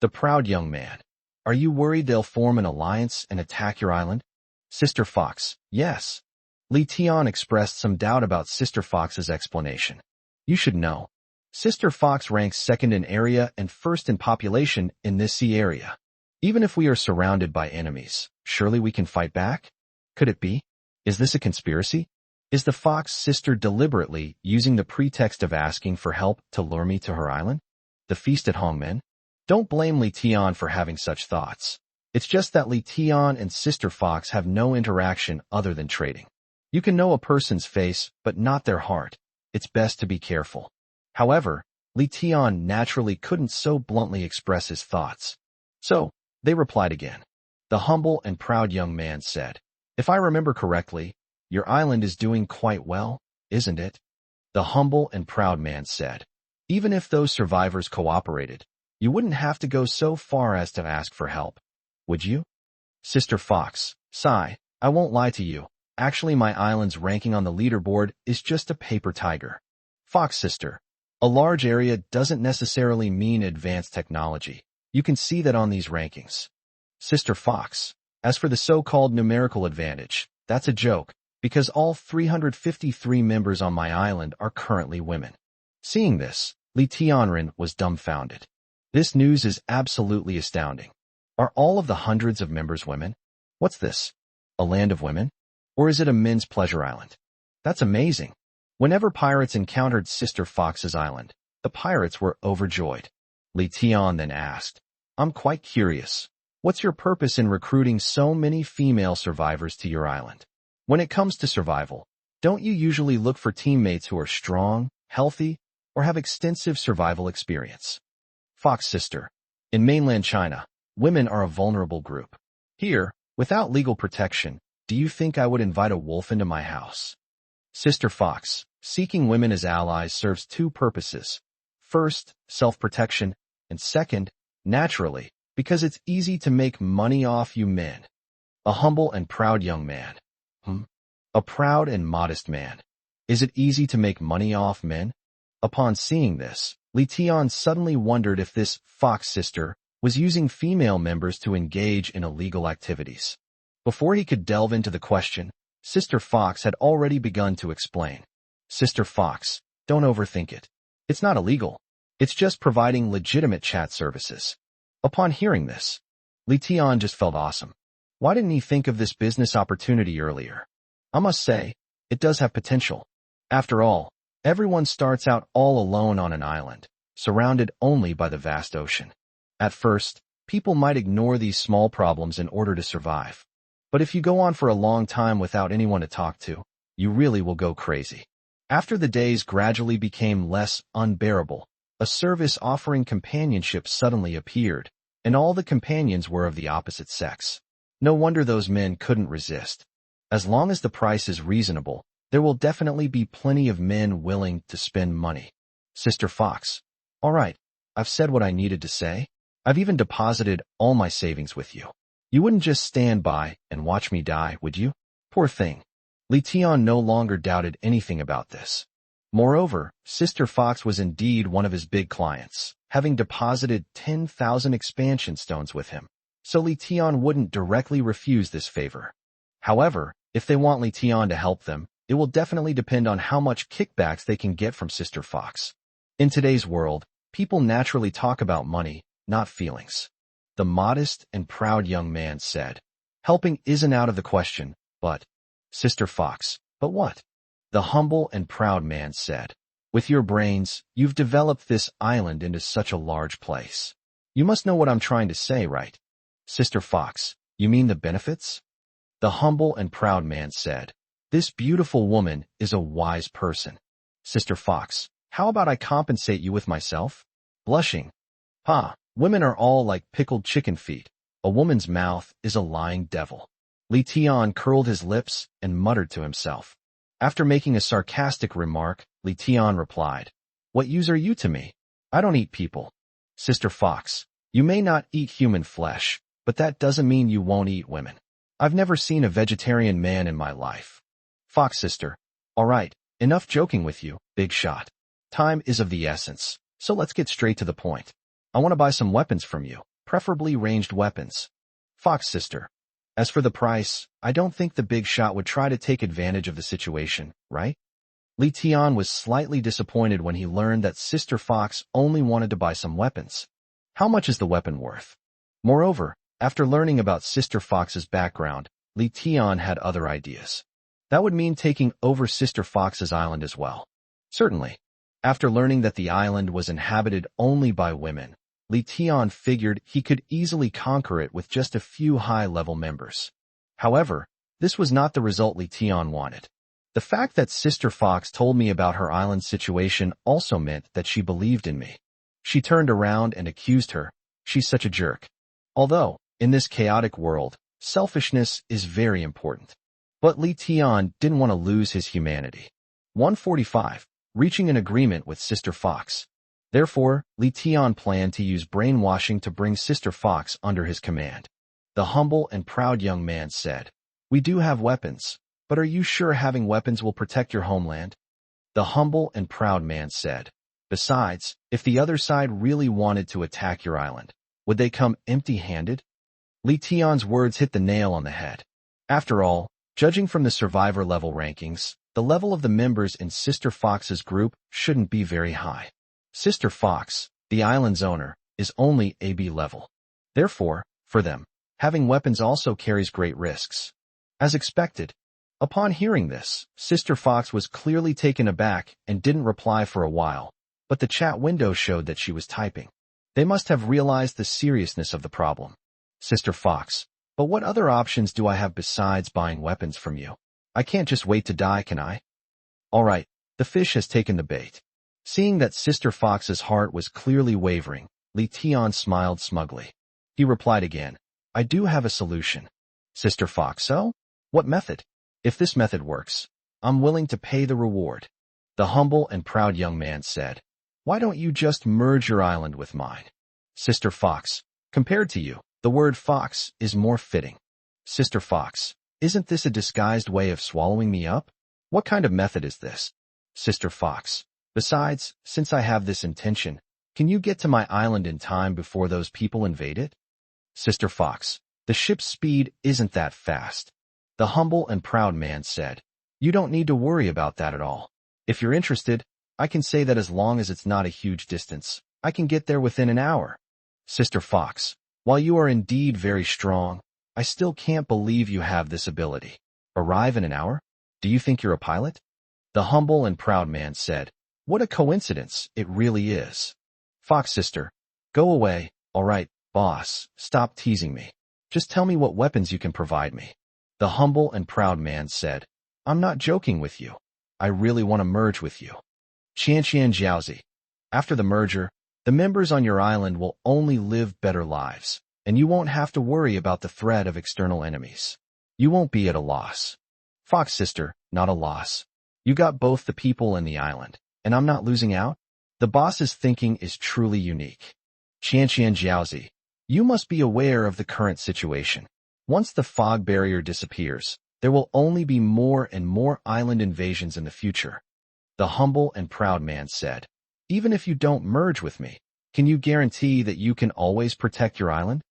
The proud young man. Are you worried they'll form an alliance and attack your island? Sister Fox. Yes. Li Tian expressed some doubt about Sister Fox's explanation. You should know. Sister Fox ranks second in area and first in population in this sea area. Even if we are surrounded by enemies, surely we can fight back? Could it be? Is this a conspiracy? Is the Fox sister deliberately using the pretext of asking for help to lure me to her island? The feast at Hongmen? Don't blame Li Tian for having such thoughts. It's just that Li Tian and Sister Fox have no interaction other than trading. You can know a person's face, but not their heart. It's best to be careful. However, Li Tian naturally couldn't so bluntly express his thoughts. So, they replied again. The humble and proud young man said, "If I remember correctly, your island is doing quite well, isn't it?" The humble and proud man said, "Even if those survivors cooperated, you wouldn't have to go so far as to ask for help, would you?" Sister Fox, sigh, I won't lie to you. Actually, my island's ranking on the leaderboard is just a paper tiger. Fox sister, A large area doesn't necessarily mean advanced technology. You can see that on these rankings. Sister Fox. As for the so-called numerical advantage, that's a joke, because all 353 members on my island are currently women. Seeing this, Li Tianren was dumbfounded. This news is absolutely astounding. Are all of the hundreds of members women? What's this? A land of women? Or is it a men's pleasure island? That's amazing. Whenever pirates encountered Sister Fox's island, the pirates were overjoyed. Li Tian then asked, I'm quite curious. What's your purpose in recruiting so many female survivors to your island? When it comes to survival, don't you usually look for teammates who are strong, healthy, or have extensive survival experience? Fox sister. In mainland China, women are a vulnerable group. Here, without legal protection, do you think I would invite a wolf into my house? Sister Fox. Seeking women as allies serves two purposes. First, self-protection, and second, naturally, because it's easy to make money off you men. A humble and proud young man. A proud and modest man. Is it easy to make money off men? Upon seeing this, Li Tian suddenly wondered if this Fox sister was using female members to engage in illegal activities. Before he could delve into the question, Sister Fox had already begun to explain. Sister Fox, don't overthink it. It's not illegal. It's just providing legitimate chat services. Upon hearing this, Li Tian just felt awesome. Why didn't he think of this business opportunity earlier? I must say, it does have potential. After all, everyone starts out all alone on an island, surrounded only by the vast ocean. At first, people might ignore these small problems in order to survive. But if you go on for a long time without anyone to talk to, you really will go crazy. After the days gradually became less unbearable, a service offering companionship suddenly appeared, and all the companions were of the opposite sex. No wonder those men couldn't resist. As long as the price is reasonable, there will definitely be plenty of men willing to spend money. Sister Fox. All right, I've said what I needed to say. I've even deposited all my savings with you. You wouldn't just stand by and watch me die, would you? Poor thing. Li Tian no longer doubted anything about this. Moreover, Sister Fox was indeed one of his big clients, having deposited 10,000 expansion stones with him. So Li Tian wouldn't directly refuse this favor. However, if they want Li Tian to help them, it will definitely depend on how much kickbacks they can get from Sister Fox. In today's world, people naturally talk about money, not feelings. The modest and proud young man said, helping isn't out of the question, but... Sister Fox, but what? The humble and proud man said, with your brains, you've developed this island into such a large place. You must know what I'm trying to say, right? Sister Fox, you mean the benefits? The humble and proud man said, this beautiful woman is a wise person. Sister Fox, how about I compensate you with myself? Blushing. Women are all like pickled chicken feet. A woman's mouth is a lying devil. Li Tian curled his lips and muttered to himself. After making a sarcastic remark, Li Tian replied, what use are you to me? I don't eat people. Sister Fox, you may not eat human flesh, but that doesn't mean you won't eat women. I've never seen a vegetarian man in my life. Fox sister, all right, enough joking with you, big shot. Time is of the essence, so let's get straight to the point. I want to buy some weapons from you, preferably ranged weapons. Fox sister, as for the price, I don't think the big shot would try to take advantage of the situation, right? Li Tian was slightly disappointed when he learned that Sister Fox only wanted to buy some weapons. How much is the weapon worth? Moreover, after learning about Sister Fox's background, Li Tian had other ideas. That would mean taking over Sister Fox's island as well. Certainly. After learning that the island was inhabited only by women, Li Tian figured he could easily conquer it with just a few high-level members. However, this was not the result Li Tian wanted. The fact that Sister Fox told me about her island situation also meant that she believed in me. She turned around and accused her. She's such a jerk. Although, in this chaotic world, selfishness is very important. But Li Tian didn't want to lose his humanity. 145. Reaching an agreement with Sister Fox. Therefore, Li Tian planned to use brainwashing to bring Sister Fox under his command. The humble and proud young man said, we do have weapons, but are you sure having weapons will protect your homeland? The humble and proud man said, Besides, if the other side really wanted to attack your island, would they come empty-handed? Li Tian's words hit the nail on the head. After all, judging from the survivor level rankings, the level of the members in Sister Fox's group shouldn't be very high. Sister Fox, the island's owner, is only AB level. Therefore, for them, having weapons also carries great risks. As expected, upon hearing this, Sister Fox was clearly taken aback and didn't reply for a while, but the chat window showed that she was typing. They must have realized the seriousness of the problem. Sister Fox, but what other options do I have besides buying weapons from you? I can't just wait to die, can I? All right, the fish has taken the bait. Seeing that Sister Fox's heart was clearly wavering, Li Tian smiled smugly. He replied again, I do have a solution. Sister Fox, so? What method? If this method works, I'm willing to pay the reward. The humble and proud young man said, why don't you just merge your island with mine? Sister Fox, compared to you, the word fox is more fitting. Sister Fox, isn't this a disguised way of swallowing me up? What kind of method is this? Sister Fox, besides, since I have this intention, can you get to my island in time before those people invade it? Sister Fox, the ship's speed isn't that fast. The humble and proud man said, you don't need to worry about that at all. If you're interested, I can say that as long as it's not a huge distance, I can get there within an hour. Sister Fox, while you are indeed very strong, I still can't believe you have this ability. Arrive in an hour? Do you think you're a pilot? The humble and proud man said, what a coincidence, it really is. Fox sister, go away, all right, boss, stop teasing me. Just tell me what weapons you can provide me. The humble and proud man said, I'm not joking with you. I really want to merge with you. Qianqian Jiaozi. After the merger, the members on your island will only live better lives, and you won't have to worry about the threat of external enemies. You won't be at a loss. Fox sister, not a loss. You got both the people and the island, and I'm not losing out? The boss's thinking is truly unique. Qianqian Jiaozi, you must be aware of the current situation. Once the fog barrier disappears, there will only be more and more island invasions in the future. The humble and proud man said, even if you don't merge with me, can you guarantee that you can always protect your island?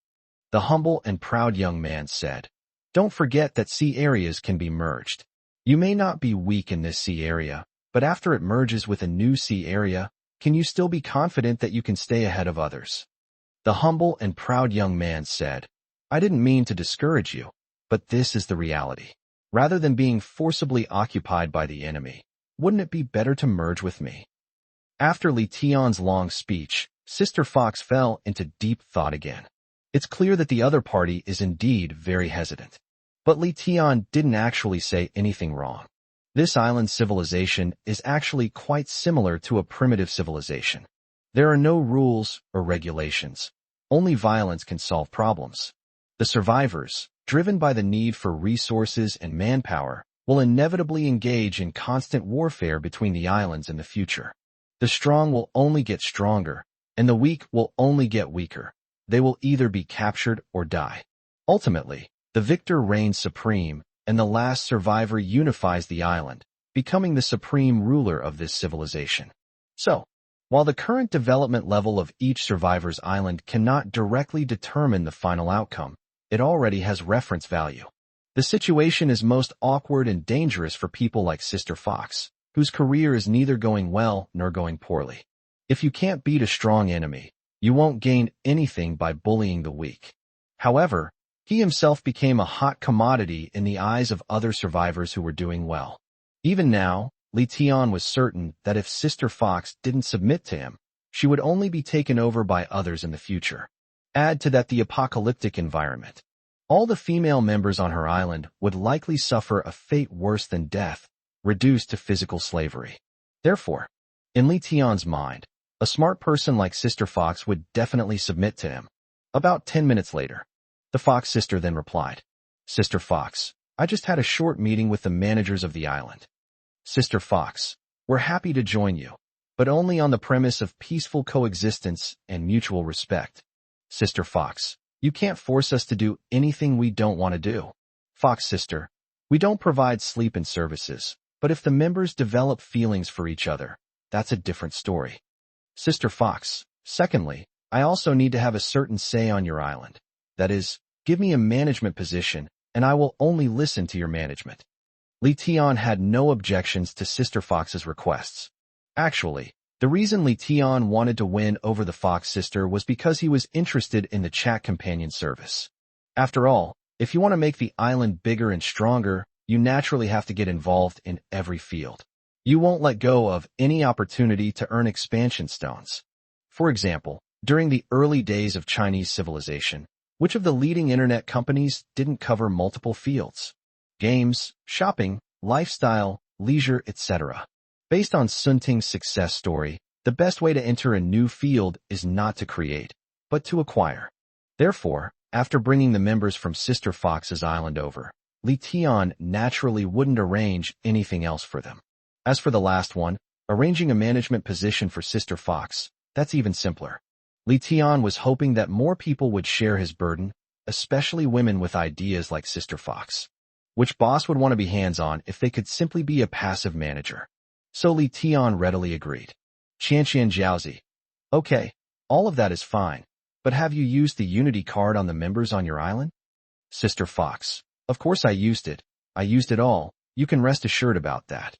The humble and proud young man said, don't forget that sea areas can be merged. You may not be weak in this sea area, but after it merges with a new sea area, can you still be confident that you can stay ahead of others? The humble and proud young man said, I didn't mean to discourage you, but this is the reality. Rather than being forcibly occupied by the enemy, wouldn't it be better to merge with me? After Li Tian's long speech, Sister Fox fell into deep thought again. It's clear that the other party is indeed very hesitant. But Li Tian didn't actually say anything wrong. This island civilization is actually quite similar to a primitive civilization. There are no rules or regulations. Only violence can solve problems. The survivors, driven by the need for resources and manpower, will inevitably engage in constant warfare between the islands in the future. The strong will only get stronger, and the weak will only get weaker. They will either be captured or die. Ultimately, the victor reigns supreme, and the last survivor unifies the island, becoming the supreme ruler of this civilization. So, while the current development level of each survivor's island cannot directly determine the final outcome, it already has reference value. The situation is most awkward and dangerous for people like Sister Fox, whose career is neither going well nor going poorly. If you can't beat a strong enemy, you won't gain anything by bullying the weak. However, he himself became a hot commodity in the eyes of other survivors who were doing well. Even now, Li Tian was certain that if Sister Fox didn't submit to him, she would only be taken over by others in the future. Add to that the apocalyptic environment. All the female members on her island would likely suffer a fate worse than death, reduced to physical slavery. Therefore, in Li Tian's mind, a smart person like Sister Fox would definitely submit to him. About 10 minutes later, the Fox sister then replied, Sister Fox, I just had a short meeting with the managers of the island. Sister Fox, we're happy to join you, but only on the premise of peaceful coexistence and mutual respect. Sister Fox, you can't force us to do anything we don't want to do. Fox sister, we don't provide sleep-in services, but if the members develop feelings for each other, that's a different story. Sister Fox, secondly, I also need to have a certain say on your island. That is, give me a management position, and I will only listen to your management. Li Tian had no objections to Sister Fox's requests. Actually, the reason Li Tian wanted to win over the Fox sister was because he was interested in the chat companion service. After all, if you want to make the island bigger and stronger, you naturally have to get involved in every field. You won't let go of any opportunity to earn expansion stones. For example, during the early days of Chinese civilization, which of the leading internet companies didn't cover multiple fields? Games, shopping, lifestyle, leisure, etc. Based on Sun Ting's success story, the best way to enter a new field is not to create, but to acquire. Therefore, after bringing the members from Sister Fox's island over, Li Tian naturally wouldn't arrange anything else for them. As for the last one, arranging a management position for Sister Fox, that's even simpler. Li Tian was hoping that more people would share his burden, especially women with ideas like Sister Fox. Which boss would want to be hands-on if they could simply be a passive manager? So Li Tian readily agreed. Qianqian Jiaozi. Okay, all of that is fine, but have you used the Unity card on the members on your island? Sister Fox. Of course I used it. I used it all. You can rest assured about that.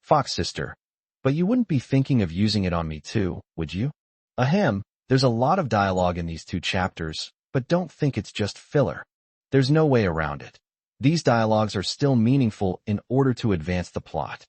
Fox sister. But you wouldn't be thinking of using it on me too, would you? Ahem, there's a lot of dialogue in these 2 chapters, but don't think it's just filler. There's no way around it. These dialogues are still meaningful in order to advance the plot.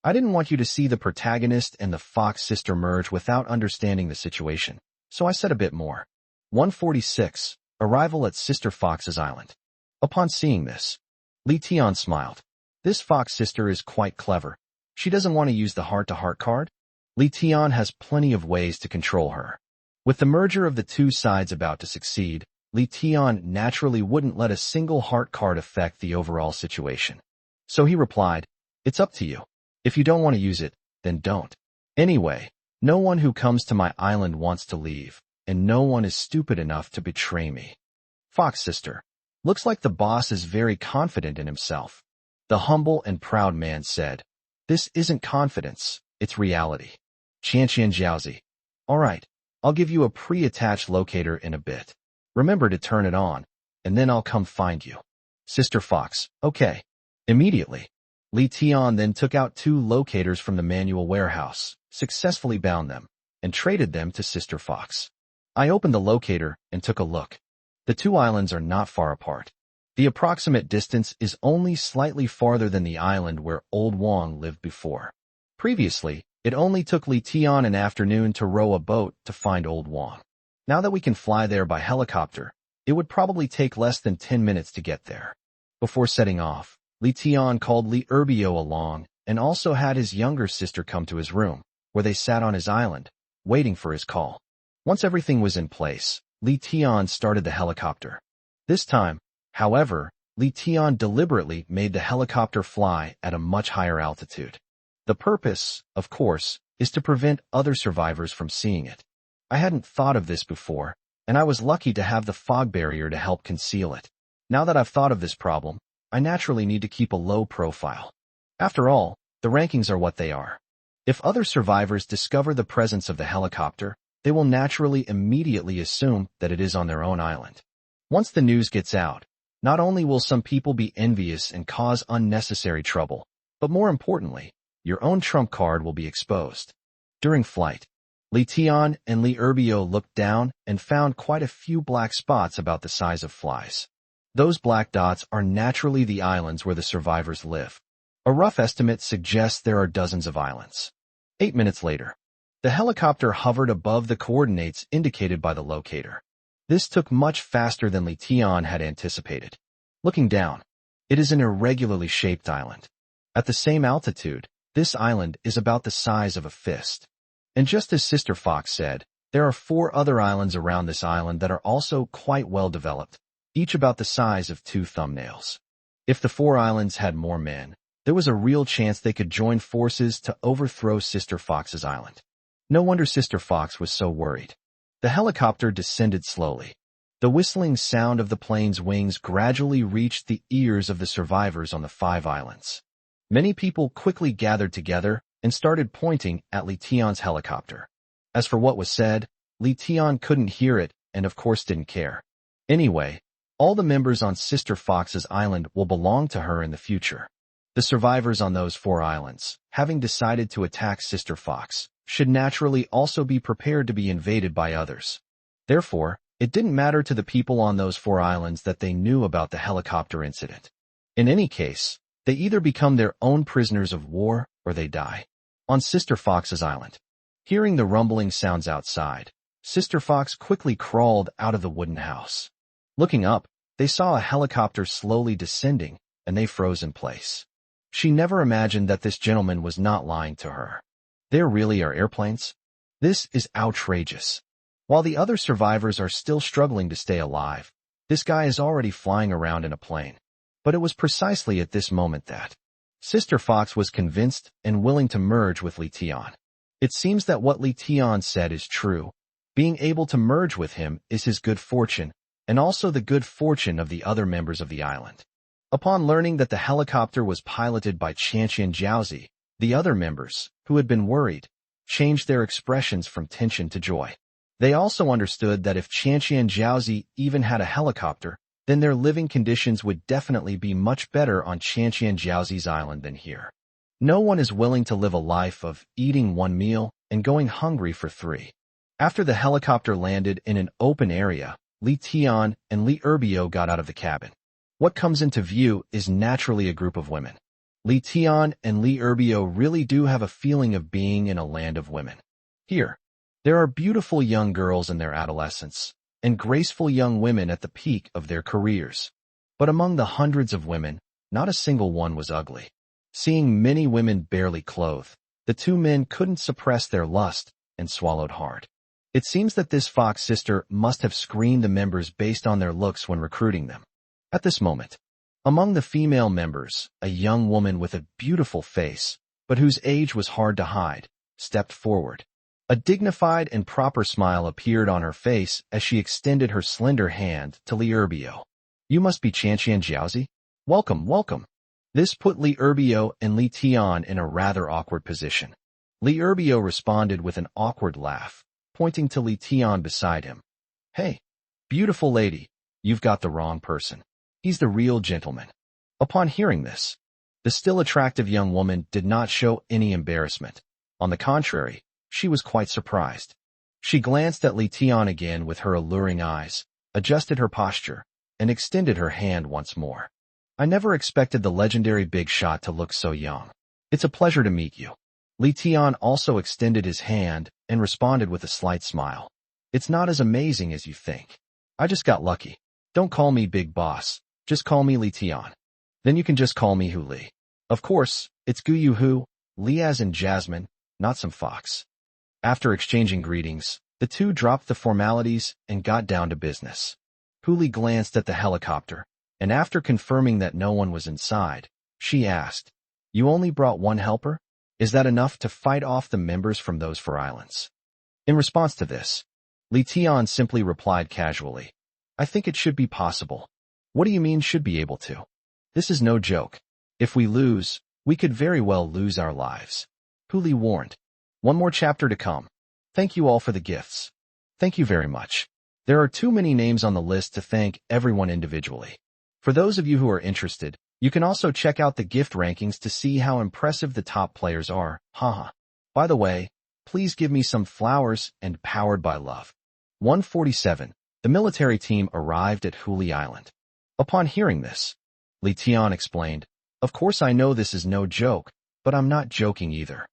I didn't want you to see the protagonist and the Fox sister merge without understanding the situation, so I said a bit more. 146. Arrival at Sister Fox's island. Upon seeing this, Li Tian smiled. This Fox sister is quite clever. She doesn't want to use the heart-to-heart card? Li Tian has plenty of ways to control her. With the merger of the 2 sides about to succeed, Li Tian naturally wouldn't let a single heart card affect the overall situation. So he replied, it's up to you. If you don't want to use it, then don't. Anyway, no one who comes to my island wants to leave, and no one is stupid enough to betray me. Fox sister. Looks like the boss is very confident in himself. The humble and proud man said, this isn't confidence, it's reality. Qianqian Jiaozi. Alright, I'll give you a pre-attached locator in a bit. Remember to turn it on, and then I'll come find you. Sister Fox. Okay. Immediately. Li Tian then took out 2 locators from the manual warehouse, successfully bound them, and traded them to Sister Fox. I opened the locator and took a look. The 2 islands are not far apart. The approximate distance is only slightly farther than the island where Old Wang lived before. Previously, it only took Li Tian an afternoon to row a boat to find Old Wang. Now that we can fly there by helicopter, it would probably take less than 10 minutes to get there. Before setting off, Li Tian called Li Erbio along and also had his younger sister come to his room, where they sat on his island, waiting for his call. Once everything was in place, Li Tian started the helicopter. This time, however, Li Tian deliberately made the helicopter fly at a much higher altitude. The purpose, of course, is to prevent other survivors from seeing it. I hadn't thought of this before, and I was lucky to have the fog barrier to help conceal it. Now that I've thought of this problem, I naturally need to keep a low profile. After all, the rankings are what they are. If other survivors discover the presence of the helicopter, they will naturally immediately assume that it is on their own island. Once the news gets out, not only will some people be envious and cause unnecessary trouble, but more importantly, your own trump card will be exposed. During flight, Li Tian and Li Erbio looked down and found quite a few black spots about the size of flies. Those black dots are naturally the islands where the survivors live. A rough estimate suggests there are dozens of islands. 8 minutes later, the helicopter hovered above the coordinates indicated by the locator. This took much faster than Li Tian had anticipated. Looking down, it is an irregularly shaped island. At the same altitude, this island is about the size of a fist. And just as Sister Fox said, there are 4 other islands around this island that are also quite well developed, each about the size of 2 thumbnails. If the 4 islands had more men, there was a real chance they could join forces to overthrow Sister Fox's island. No wonder Sister Fox was so worried. The helicopter descended slowly. The whistling sound of the plane's wings gradually reached the ears of the survivors on the 5 islands. Many people quickly gathered together and started pointing at Li Tian's helicopter. As for what was said, Li Tian couldn't hear it and of course didn't care. Anyway, all the members on Sister Fox's island will belong to her in the future. The survivors on those 4 islands, having decided to attack Sister Fox, should naturally also be prepared to be invaded by others. Therefore, it didn't matter to the people on those 4 islands that they knew about the helicopter incident. In any case, they either become their own prisoners of war or they die. On Sister Fox's island, hearing the rumbling sounds outside, Sister Fox quickly crawled out of the wooden house. Looking up, they saw a helicopter slowly descending, and they froze in place. She never imagined that this gentleman was not lying to her. There really are airplanes? This is outrageous. While the other survivors are still struggling to stay alive, this guy is already flying around in a plane. But it was precisely at this moment that Sister Fox was convinced and willing to merge with Li Tian. It seems that what Li Tian said is true. Being able to merge with him is his good fortune, and also the good fortune of the other members of the island. Upon learning that the helicopter was piloted by Chantian Jiaozi, the other members, who had been worried, changed their expressions from tension to joy. They also understood that if Chantian Jiaozi even had a helicopter, then their living conditions would definitely be much better on Chantian Jiaozi's island than here. No one is willing to live a life of eating 1 meal and going hungry for 3. After the helicopter landed in an open area, Li Tian and Li Erbio got out of the cabin. What comes into view is naturally a group of women. Li Tian and Li Erbio really do have a feeling of being in a land of women. Here, there are beautiful young girls in their adolescence, and graceful young women at the peak of their careers. But among the hundreds of women, not a single one was ugly. Seeing many women barely clothed, the 2 men couldn't suppress their lust and swallowed hard. It seems that this fox sister must have screened the members based on their looks when recruiting them. At this moment, among the female members, a young woman with a beautiful face, but whose age was hard to hide, stepped forward. A dignified and proper smile appeared on her face as she extended her slender hand to Li Erbio. "You must be Chantian Jiaozi? Welcome, welcome." This put Li Erbio and Li Tian in a rather awkward position. Li Erbio responded with an awkward laugh, pointing to Li Tian beside him. "Hey, beautiful lady, you've got the wrong person. He's the real gentleman." Upon hearing this, the still attractive young woman did not show any embarrassment. On the contrary, she was quite surprised. She glanced at Li Tian again with her alluring eyes, adjusted her posture, and extended her hand once more. "I never expected the legendary big shot to look so young. It's a pleasure to meet you." Li Tian also extended his hand and responded with a slight smile. "It's not as amazing as you think. I just got lucky. Don't call me Big Boss, just call me Li Tian. Then you can just call me Hu Li. Of course, it's Gu Yu Hu, Li as in Jasmine, not some fox." After exchanging greetings, the 2 dropped the formalities and got down to business. Hu Li glanced at the helicopter, and after confirming that no one was inside, she asked, "You only brought 1 helper? Is that enough to fight off the members from those 4 islands?" In response to this, Li Tian simply replied casually, "I think it should be possible." "What do you mean should be able to? This is no joke. If we lose, we could very well lose our lives." Hu Li warned. "One more chapter to come. Thank you all for the gifts." "Thank you very much. There are too many names on the list to thank everyone individually. For those of you who are interested, you can also check out the gift rankings to see how impressive the top players are. Haha. By the way, please give me some flowers and powered by love." 147. The military team arrived at Huli Island. Upon hearing this, Li Tian explained, "Of course I know this is no joke, but I'm not joking either.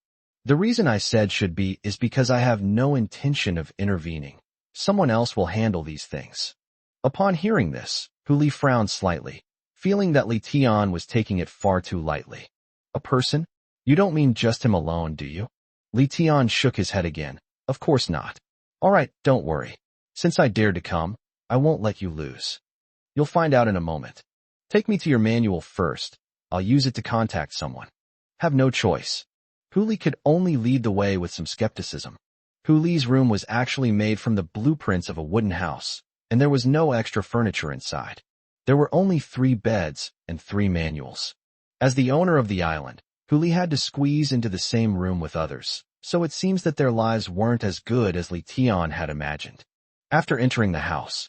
The reason I said should be is because I have no intention of intervening. Someone else will handle these things." Upon hearing this, Hu Li frowned slightly, feeling that Li Tian was taking it far too lightly. "A person? You don't mean just him alone, do you?" Li Tian shook his head again. "Of course not. All right, don't worry. Since I dared to come, I won't let you lose. You'll find out in a moment. Take me to your manual first. I'll use it to contact someone." Have no choice. Hu Li could only lead the way with some skepticism. Hu Li's room was actually made from the blueprints of a wooden house, and there was no extra furniture inside. There were only 3 beds and 3 manuals. As the owner of the island, Hu Li had to squeeze into the same room with others, so it seems that their lives weren't as good as Li Tian had imagined. After entering the house,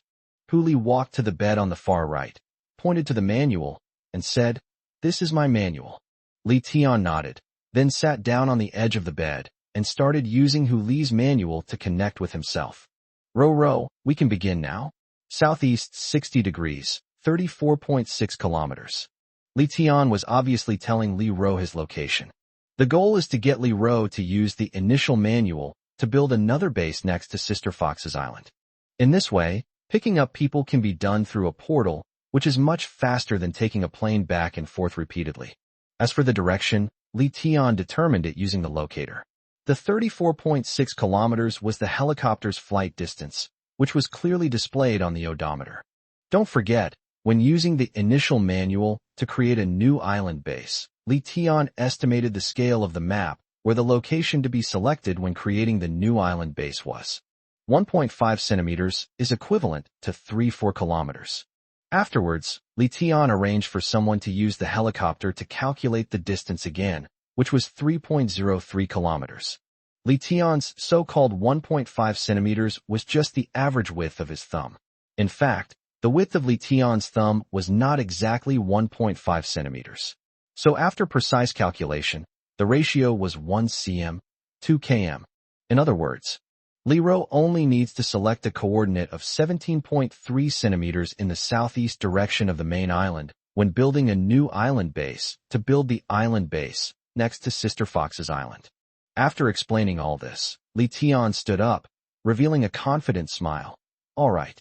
Hu Li walked to the bed on the far right, pointed to the manual, and said, "This is my manual." Li Tian nodded, then sat down on the edge of the bed and started using Hu Li's manual to connect with himself. Ro, we can begin now. Southeast 60 degrees, 34.6 kilometers. Li Tian was obviously telling Li Ro his location. The goal is to get Li Ro to use the initial manual to build another base next to Sister Fox's Island. In this way, picking up people can be done through a portal, which is much faster than taking a plane back and forth repeatedly. As for the direction, Li Tian determined it using the locator. The 34.6 kilometers was the helicopter's flight distance, which was clearly displayed on the odometer. Don't forget, when using the initial manual to create a new island base, Li Tian estimated the scale of the map where the location to be selected when creating the new island base was. 1.5 centimeters is equivalent to 3-4 kilometers. Afterwards, Li Tian arranged for someone to use the helicopter to calculate the distance again, which was 3.03 kilometers. Li Tian's so-called 1.5 centimeters was just the average width of his thumb. In fact, the width of Li Tian's thumb was not exactly 1.5 centimeters. So after precise calculation, the ratio was 1 cm, 2 km. In other words, Li Ro only needs to select a coordinate of 17.3 centimeters in the southeast direction of the main island when building a new island base to build the island base next to Sister Fox's Island. After explaining all this, Li Tian stood up, revealing a confident smile. All right.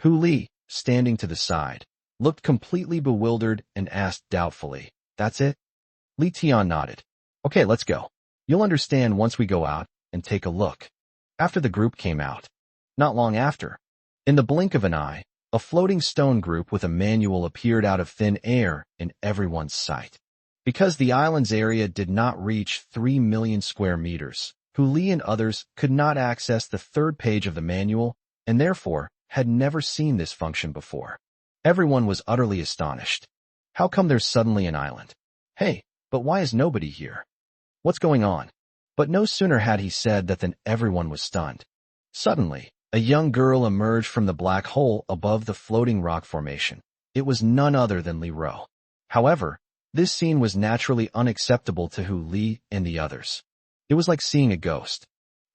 Hu Li, standing to the side, looked completely bewildered and asked doubtfully, "That's it?" Li Tian nodded. "Okay, let's go. You'll understand once we go out and take a look." After the group came out, not long after, in the blink of an eye, a floating stone group with a manual appeared out of thin air in everyone's sight. Because the island's area did not reach 3 million square meters, Hu Li and others could not access the third page of the manual and therefore had never seen this function before. Everyone was utterly astonished. How come there's suddenly an island? Hey, but why is nobody here? What's going on? But no sooner had he said that than everyone was stunned. Suddenly, a young girl emerged from the black hole above the floating rock formation. It was none other than Li Ro. However, this scene was naturally unacceptable to Hu Li and the others. It was like seeing a ghost.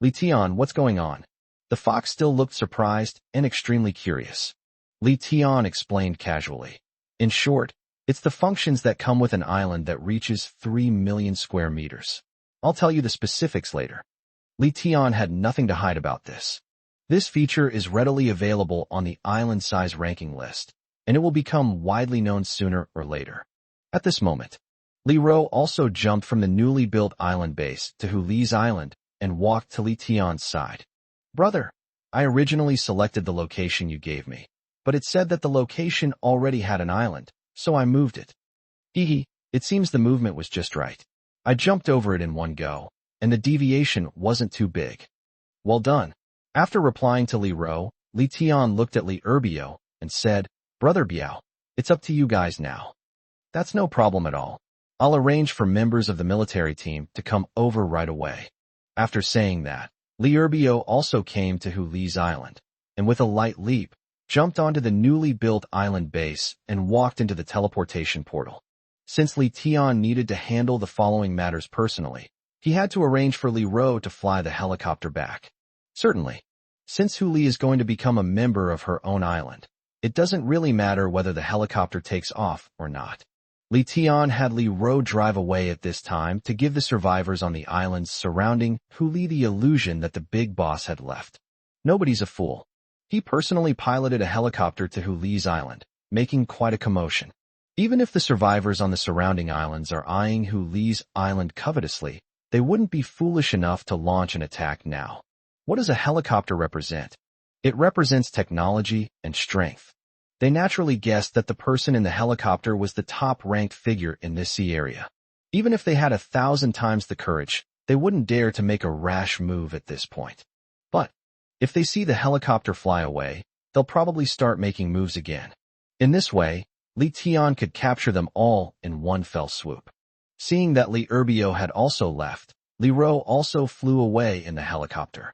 "Li Tian, what's going on?" The fox still looked surprised and extremely curious. Li Tian explained casually. "In short, it's the functions that come with an island that reaches 3 million square meters. I'll tell you the specifics later." Li Tian had nothing to hide about this. This feature is readily available on the island size ranking list, and it will become widely known sooner or later. At this moment, Li Ro also jumped from the newly built island base to Hu Li's island and walked to Li Tian's side. "Brother, I originally selected the location you gave me, but it said that the location already had an island, so I moved it. It seems the movement was just right. I jumped over it in one go, and the deviation wasn't too big. Well done." After replying to Li Ro, Li Tian looked at Li Erbio and said, "Brother Biao, it's up to you guys now." "That's no problem at all. I'll arrange for members of the military team to come over right away." After saying that, Li Erbio also came to Hu Li's island, and with a light leap, jumped onto the newly built island base and walked into the teleportation portal. Since Li Tian needed to handle the following matters personally, he had to arrange for Li Ro to fly the helicopter back. Certainly, since Hu Li is going to become a member of her own island, it doesn't really matter whether the helicopter takes off or not. Li Tian had Li Ro drive away at this time to give the survivors on the islands surrounding Hu Li the illusion that the big boss had left. Nobody's a fool. He personally piloted a helicopter to Hu Li's island, making quite a commotion. Even if the survivors on the surrounding islands are eyeing Hu Li's island covetously, they wouldn't be foolish enough to launch an attack now. What does a helicopter represent? It represents technology and strength. They naturally guessed that the person in the helicopter was the top-ranked figure in this sea area. Even if they had 1,000 times the courage, they wouldn't dare to make a rash move at this point. But if they see the helicopter fly away, they'll probably start making moves again. In this way, Li Tian could capture them all in one fell swoop. Seeing that Li Erbio had also left, Li Ro also flew away in the helicopter.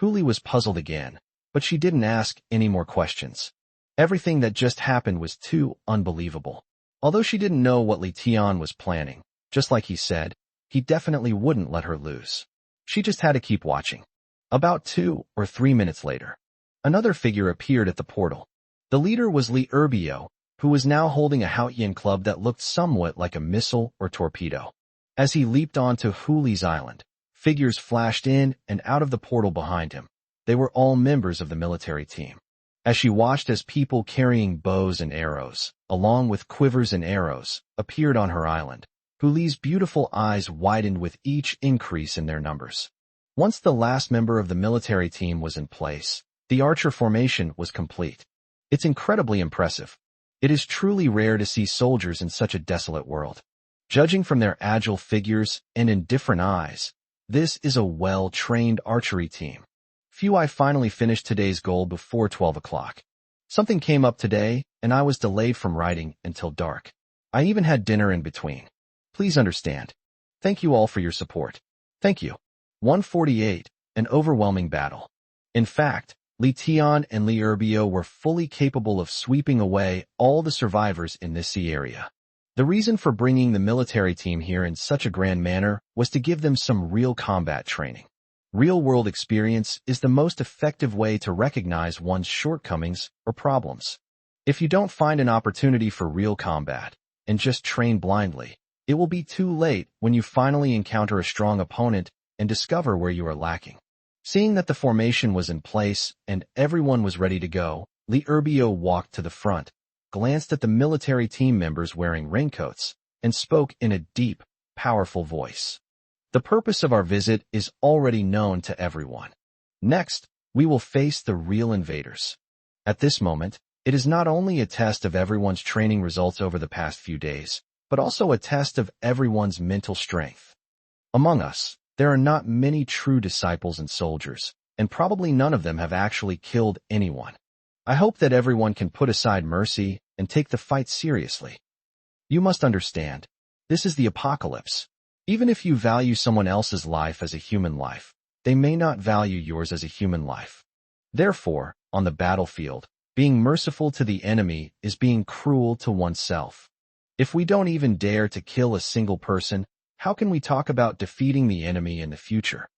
Huli was puzzled again, but she didn't ask any more questions. Everything that just happened was too unbelievable. Although she didn't know what Li Tian was planning, just like he said, he definitely wouldn't let her lose. She just had to keep watching. About 2 or 3 minutes later, another figure appeared at the portal. The leader was Li Erbio, who was now holding a Haotian club that looked somewhat like a missile or torpedo. As he leaped onto Huli's island, figures flashed in and out of the portal behind him. They were all members of the military team. As she watched as people carrying bows and arrows, along with quivers and arrows, appeared on her island, Huli's beautiful eyes widened with each increase in their numbers. Once the last member of the military team was in place, the archer formation was complete. It's incredibly impressive. It is truly rare to see soldiers in such a desolate world. Judging from their agile figures and indifferent eyes, this is a well-trained archery team. I finally finished today's goal before 12 o'clock. Something came up today, and I was delayed from writing until dark. I even had dinner in between. Please understand. Thank you all for your support. Thank you. 148, an overwhelming battle. In fact, Li Tian and Li Erbio were fully capable of sweeping away all the survivors in this sea area. The reason for bringing the military team here in such a grand manner was to give them some real combat training. Real-world experience is the most effective way to recognize one's shortcomings or problems. If you don't find an opportunity for real combat and just train blindly, it will be too late when you finally encounter a strong opponent and discover where you are lacking. Seeing that the formation was in place and everyone was ready to go, Li Erbio walked to the front, glanced at the military team members wearing raincoats, and spoke in a deep, powerful voice. The purpose of our visit is already known to everyone. Next, we will face the real invaders. At this moment, it is not only a test of everyone's training results over the past few days, but also a test of everyone's mental strength. Among us, there are not many true disciples and soldiers, and probably none of them have actually killed anyone. I hope that everyone can put aside mercy and take the fight seriously. You must understand, this is the apocalypse. Even if you value someone else's life as a human life, they may not value yours as a human life. Therefore, on the battlefield, being merciful to the enemy is being cruel to oneself. If we don't even dare to kill a single person, how can we talk about defeating the enemy in the future?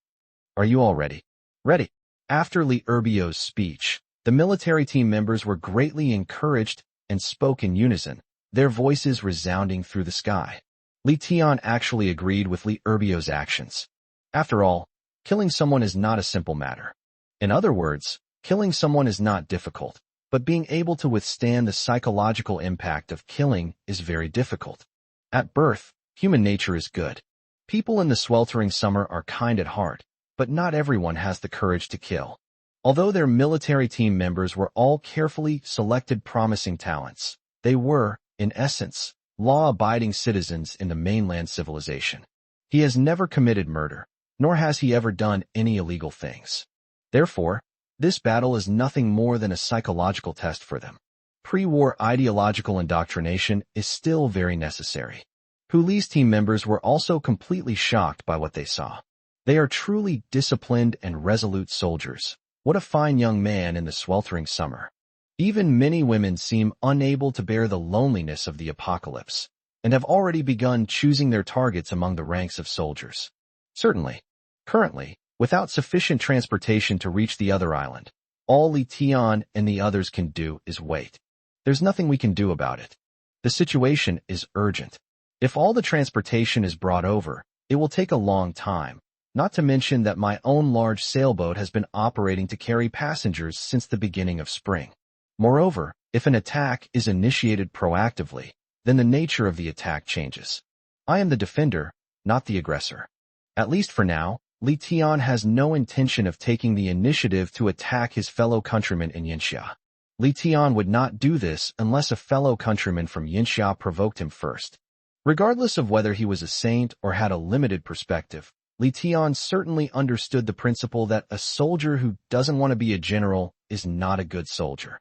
Are you all ready? Ready. After Li Erbio's speech, the military team members were greatly encouraged and spoke in unison, their voices resounding through the sky. Li Tian actually agreed with Li Erbio's actions. After all, killing someone is not a simple matter. In other words, killing someone is not difficult, but being able to withstand the psychological impact of killing is very difficult. At birth, human nature is good. People in the sweltering summer are kind at heart, but not everyone has the courage to kill. Although their military team members were all carefully selected promising talents, they were, in essence, law-abiding citizens in the mainland civilization. He has never committed murder, nor has he ever done any illegal things. Therefore, this battle is nothing more than a psychological test for them. Pre-war ideological indoctrination is still very necessary. Huli's team members were also completely shocked by what they saw. They are truly disciplined and resolute soldiers. What a fine young man in the sweltering summer. Even many women seem unable to bear the loneliness of the apocalypse, and have already begun choosing their targets among the ranks of soldiers. Certainly, currently, without sufficient transportation to reach the other island, all Li Tian and the others can do is wait. There's nothing we can do about it. The situation is urgent. If all the transportation is brought over, it will take a long time, not to mention that my own large sailboat has been operating to carry passengers since the beginning of spring. Moreover, if an attack is initiated proactively, then the nature of the attack changes. I am the defender, not the aggressor. At least for now, Li Tian has no intention of taking the initiative to attack his fellow countrymen in Yinxia. Li Tian would not do this unless a fellow countryman from Yinxia provoked him first. Regardless of whether he was a saint or had a limited perspective, Li Tian certainly understood the principle that a soldier who doesn't want to be a general is not a good soldier.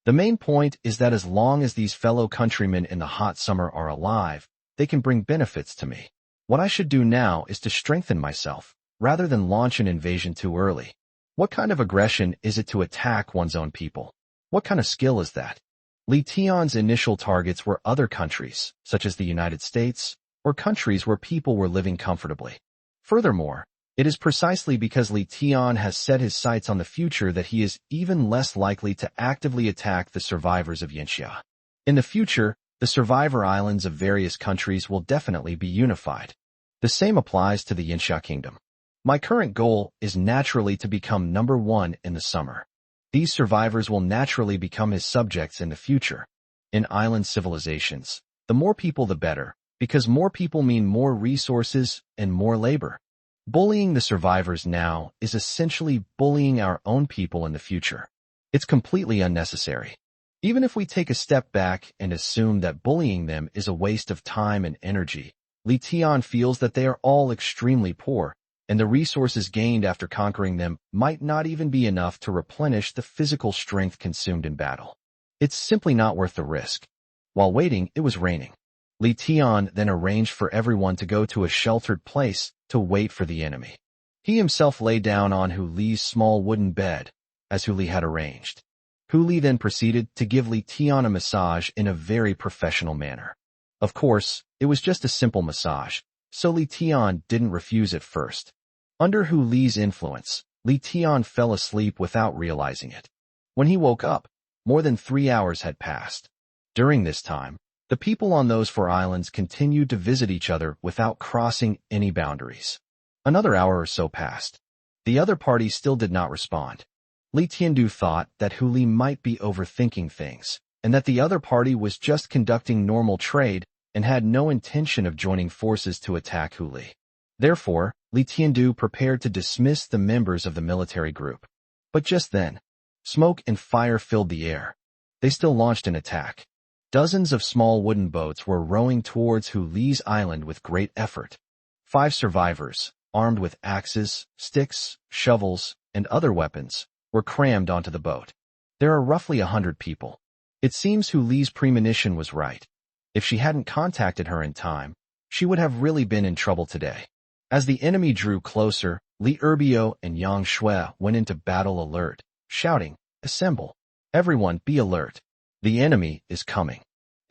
The main point is that as long as these fellow countrymen in the hot summer are alive, they can bring benefits to me. What I should do now is to strengthen myself, rather than launch an invasion too early. What kind of aggression is it to attack one's own people? What kind of skill is that? Li Tian's initial targets were other countries, such as the United States, or countries where people were living comfortably. Furthermore, it is precisely because Li Tian has set his sights on the future that he is even less likely to actively attack the survivors of Yinxia. In the future, the survivor islands of various countries will definitely be unified. The same applies to the Yinxia kingdom. My current goal is naturally to become number one in the summer. These survivors will naturally become his subjects in the future. In island civilizations, the more people the better, because more people mean more resources and more labor. Bullying the survivors now is essentially bullying our own people in the future. It's completely unnecessary. Even if we take a step back and assume that bullying them is a waste of time and energy, Li Tian feels that they are all extremely poor, and the resources gained after conquering them might not even be enough to replenish the physical strength consumed in battle. It's simply not worth the risk. While waiting, it was raining. Li Tian then arranged for everyone to go to a sheltered place to wait for the enemy. He himself lay down on Hu Li's small wooden bed, as Hu Li had arranged. Hu Li then proceeded to give Li Tian a massage in a very professional manner. Of course, it was just a simple massage, so Li Tian didn't refuse at first. Under Hu Li's influence, Li Tian fell asleep without realizing it. When he woke up, more than 3 hours had passed. During this time, the people on those 4 islands continued to visit each other without crossing any boundaries. Another hour or so passed. The other party still did not respond. Li Tiandu thought that Hu Li might be overthinking things, and that the other party was just conducting normal trade and had no intention of joining forces to attack Hu Li. Therefore, Li Tiandu prepared to dismiss the members of the military group. But just then, smoke and fire filled the air. They still launched an attack. Dozens of small wooden boats were rowing towards Hu Li's island with great effort. 5 survivors, armed with axes, sticks, shovels, and other weapons, were crammed onto the boat. There are roughly 100 people. It seems Hu Li's premonition was right. If she hadn't contacted her in time, she would have really been in trouble today. As the enemy drew closer, Li Erbio and Yang Shui went into battle alert, shouting, "Assemble! Everyone be alert! The enemy is coming."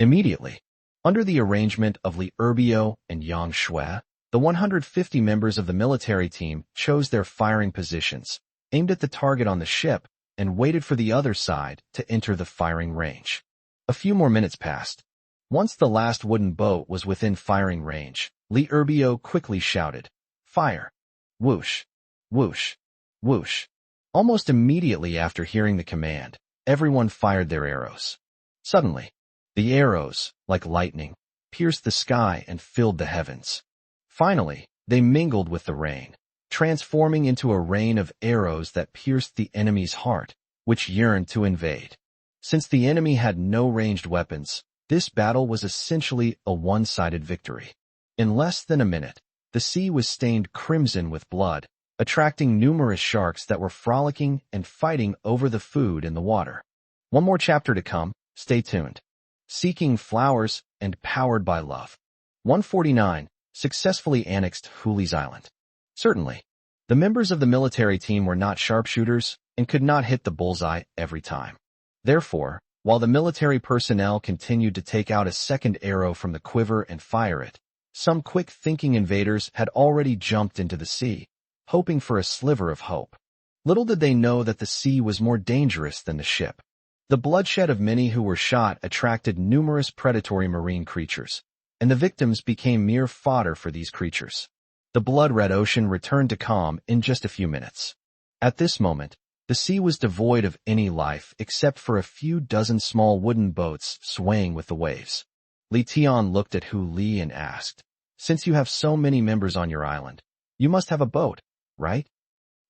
Immediately, under the arrangement of Li Erbio and Yang Shui, the 150 members of the military team chose their firing positions, aimed at the target on the ship, and waited for the other side to enter the firing range. A few more minutes passed. Once the last wooden boat was within firing range, Li Erbio quickly shouted, "Fire!" Whoosh! Whoosh! Whoosh! Almost immediately after hearing the command, everyone fired their arrows. Suddenly, the arrows, like lightning, pierced the sky and filled the heavens. Finally, they mingled with the rain, transforming into a rain of arrows that pierced the enemy's heart, which yearned to invade. Since the enemy had no ranged weapons, this battle was essentially a one-sided victory. In less than a minute, the sea was stained crimson with blood, attracting numerous sharks that were frolicking and fighting over the food in the water. One more chapter to come, stay tuned. Seeking Flowers and Powered by Love. 149. Successfully annexed Hu Li's island. Certainly, the members of the military team were not sharpshooters and could not hit the bullseye every time. Therefore, while the military personnel continued to take out a second arrow from the quiver and fire it, some quick-thinking invaders had already jumped into the sea, hoping for a sliver of hope. Little did they know that the sea was more dangerous than the ship. The bloodshed of many who were shot attracted numerous predatory marine creatures, and the victims became mere fodder for these creatures. The blood-red ocean returned to calm in just a few minutes. At this moment, the sea was devoid of any life except for a few dozen small wooden boats swaying with the waves. Li Tian looked at Hu Li and asked, "Since you have so many members on your island, you must have a boat, right?"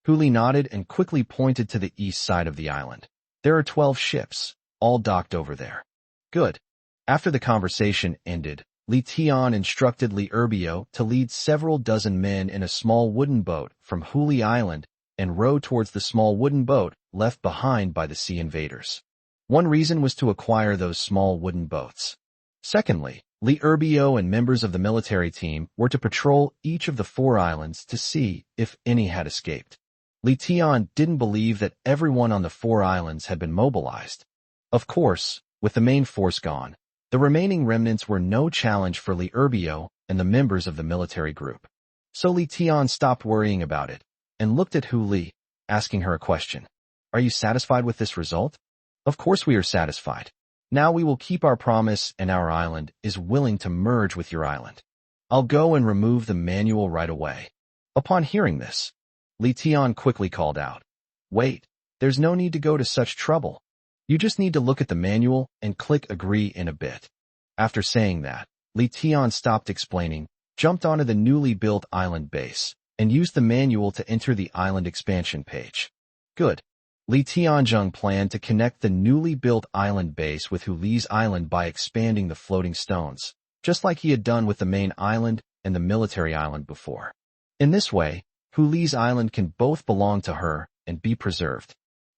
Hu Li nodded and quickly pointed to the east side of the island. "There are 12 ships, all docked over there." "Good." After the conversation ended, Li Tian instructed Li Erbio to lead several dozen men in a small wooden boat from Hu Li Island and row towards the small wooden boat left behind by the sea invaders. One reason was to acquire those small wooden boats. Secondly, Li Urbio and members of the military team were to patrol each of the 4 islands to see if any had escaped. Li Tian didn't believe that everyone on the 4 islands had been mobilized. Of course, with the main force gone, the remaining remnants were no challenge for Li Urbio and the members of the military group. So Li Tian stopped worrying about it and looked at Hu Li, asking her a question. Are you satisfied with this result? Of course we are satisfied. Now we will keep our promise and our island is willing to merge with your island. I'll go and remove the manual right away. Upon hearing this, Li Tian quickly called out. Wait, there's no need to go to such trouble. You just need to look at the manual and click agree in a bit. After saying that, Li Tian stopped explaining, jumped onto the newly built island base, and used the manual to enter the island expansion page. Good. Li Tianzheng planned to connect the newly built island base with Hu Li's island by expanding the floating stones, just like he had done with the main island and the military island before. In this way, Hu Li's island can both belong to her and be preserved.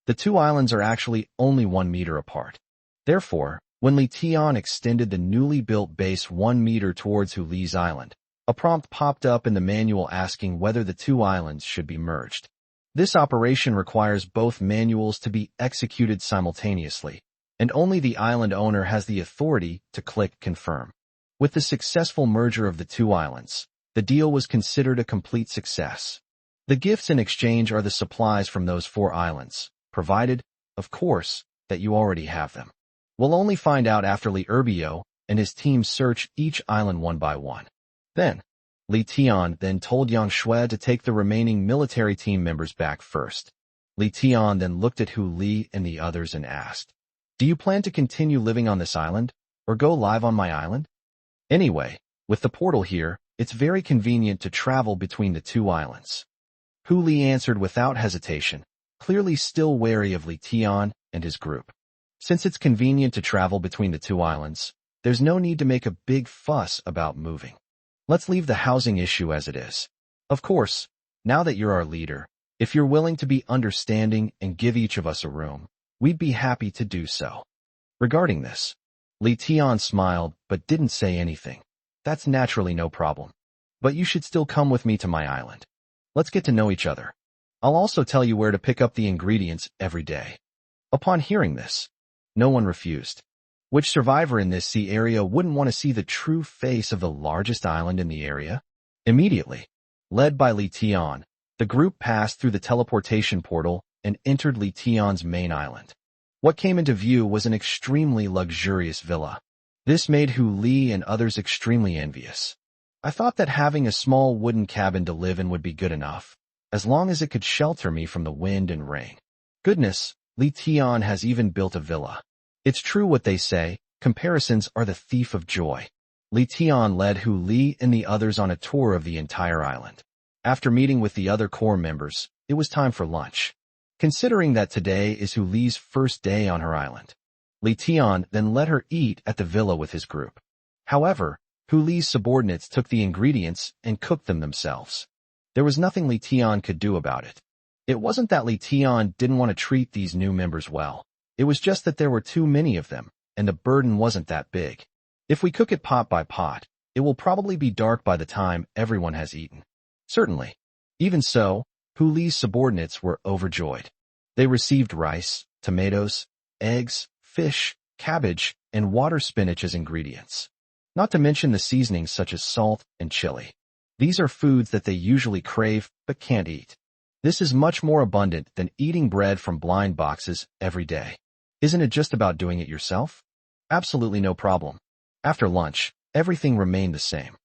The 2 islands are actually only 1 meter apart. Therefore, when Li Tian extended the newly built base 1 meter towards Hu Li's island, a prompt popped up in the manual asking whether the 2 islands should be merged. This operation requires both manuals to be executed simultaneously, and only the island owner has the authority to click confirm. With the successful merger of the 2 islands, the deal was considered a complete success. The gifts in exchange are the supplies from those 4 islands, provided, of course, that you already have them. We'll only find out after Li Urbio and his team search each island one by one. Then, Li Tian then told Yang Shui to take the remaining military team members back first. Li Tian then looked at Hu Li and the others and asked, Do you plan to continue living on this island, or go live on my island? Anyway, with the portal here, it's very convenient to travel between the 2 islands. Hu Li answered without hesitation, clearly still wary of Li Tian and his group. Since it's convenient to travel between the 2 islands, there's no need to make a big fuss about moving. Let's leave the housing issue as it is. Of course, now that you're our leader, if you're willing to be understanding and give each of us a room, we'd be happy to do so. Regarding this, Li Tian smiled but didn't say anything. That's naturally no problem. But you should still come with me to my island. Let's get to know each other. I'll also tell you where to pick up the ingredients every day. Upon hearing this, no one refused. Which survivor in this sea area wouldn't want to see the true face of the largest island in the area? Immediately, led by Li Tian, the group passed through the teleportation portal and entered Li Tian's main island. What came into view was an extremely luxurious villa. This made Hu Li and others extremely envious. I thought that having a small wooden cabin to live in would be good enough, as long as it could shelter me from the wind and rain. Goodness, Li Tian has even built a villa. It's true what they say, comparisons are the thief of joy. Li Tian led Hu Li and the others on a tour of the entire island. After meeting with the other core members, it was time for lunch. Considering that today is Hu Li's first day on her island, Li Tian then let her eat at the villa with his group. However, Hu Li's subordinates took the ingredients and cooked them themselves. There was nothing Li Tian could do about it. It wasn't that Li Tian didn't want to treat these new members well. It was just that there were too many of them, and the burden wasn't that big. If we cook it pot by pot, it will probably be dark by the time everyone has eaten. Certainly. Even so, Hu Li's subordinates were overjoyed. They received rice, tomatoes, eggs, fish, cabbage, and water spinach as ingredients. Not to mention the seasonings such as salt and chili. These are foods that they usually crave but can't eat. This is much more abundant than eating bread from blind boxes every day. Isn't it just about doing it yourself? Absolutely no problem. After lunch, everything remained the same.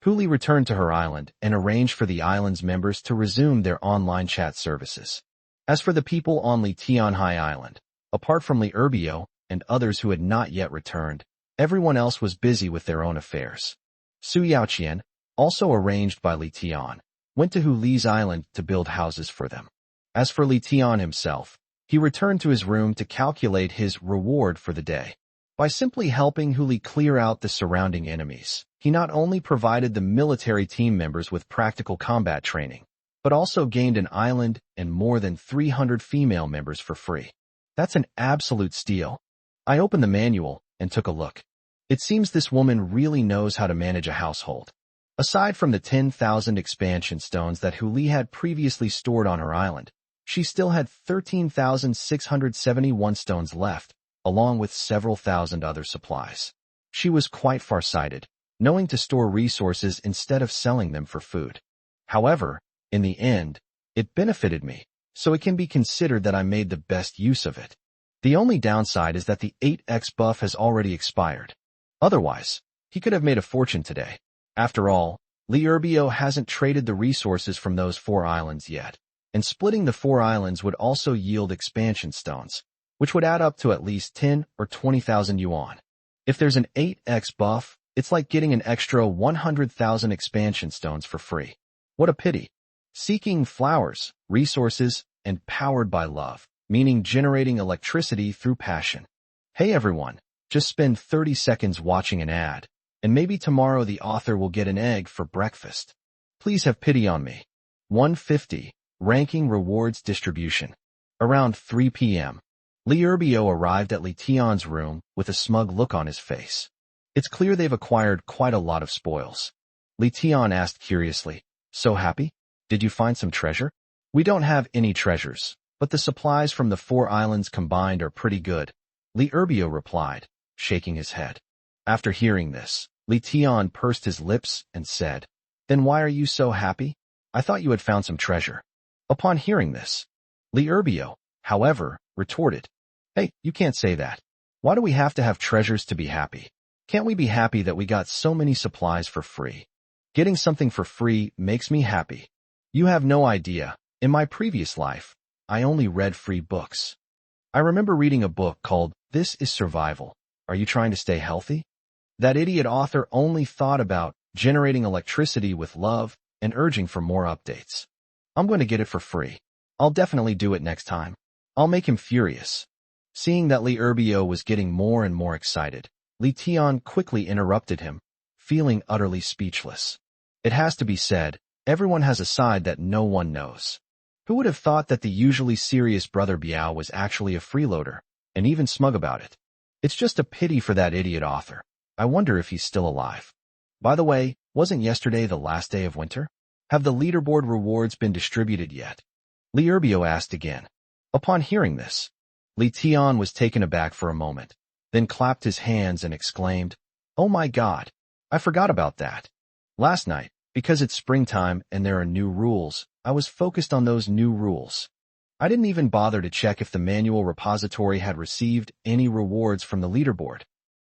Hu Li returned to her island and arranged for the island's members to resume their online chat services. As for the people on Li Tianhai Island, apart from Li Urbio and others who had not yet returned, everyone else was busy with their own affairs. Su Yaoqian, also arranged by Li Tian, went to Hu Li's island to build houses for them. As for Li Tian himself, he returned to his room to calculate his reward for the day. By simply helping Hu Li clear out the surrounding enemies, he not only provided the military team members with practical combat training, but also gained an island and more than 300 female members for free. That's an absolute steal. I opened the manual and took a look. It seems this woman really knows how to manage a household. Aside from the 10,000 expansion stones that Huli had previously stored on her island, she still had 13,671 stones left, along with several thousand other supplies. She was quite farsighted, knowing to store resources instead of selling them for food. However, in the end, it benefited me, so it can be considered that I made the best use of it. The only downside is that the 8x buff has already expired. Otherwise, he could have made a fortune today. After all, Liurbio hasn't traded the resources from those 4 islands yet, and splitting the 4 islands would also yield expansion stones, which would add up to at least 10 or 20,000 yuan. If there's an 8x buff, it's like getting an extra 100,000 expansion stones for free. What a pity. Seeking flowers, resources, and powered by love, meaning generating electricity through passion. Hey everyone, just spend 30 seconds watching an ad, and maybe tomorrow the author will get an egg for breakfast. Please have pity on me. 150. Ranking Rewards Distribution. Around 3 p.m., Liurbio arrived at Li Tian's room with a smug look on his face. It's clear they've acquired quite a lot of spoils. Li Tian asked curiously, "So happy? Did you find some treasure?" "We don't have any treasures, but the supplies from the 4 islands combined are pretty good," Liurbio replied, shaking his head. After hearing this, Li Tian pursed his lips and said, "Then why are you so happy? I thought you had found some treasure." Upon hearing this, Liurbio, however, retorted, "Hey, you can't say that. Why do we have to have treasures to be happy? Can't we be happy that we got so many supplies for free? Getting something for free makes me happy. You have no idea. In my previous life, I only read free books. I remember reading a book called This is Survival. Are you trying to stay healthy?" That idiot author only thought about generating electricity with love and urging for more updates. I'm going to get it for free. I'll definitely do it next time. I'll make him furious. Seeing that Liurbio was getting more and more excited, Li Tian quickly interrupted him, feeling utterly speechless. It has to be said, everyone has a side that no one knows. Who would have thought that the usually serious brother Biao was actually a freeloader, and even smug about it? It's just a pity for that idiot author. I wonder if he's still alive. By the way, wasn't yesterday the last day of winter? Have the leaderboard rewards been distributed yet? Liurbio asked again. Upon hearing this, Li Tian was taken aback for a moment, then clapped his hands and exclaimed, "Oh my God, I forgot about that. Last night, because it's springtime and there are new rules, I was focused on those new rules. I didn't even bother to check if the manual repository had received any rewards from the leaderboard."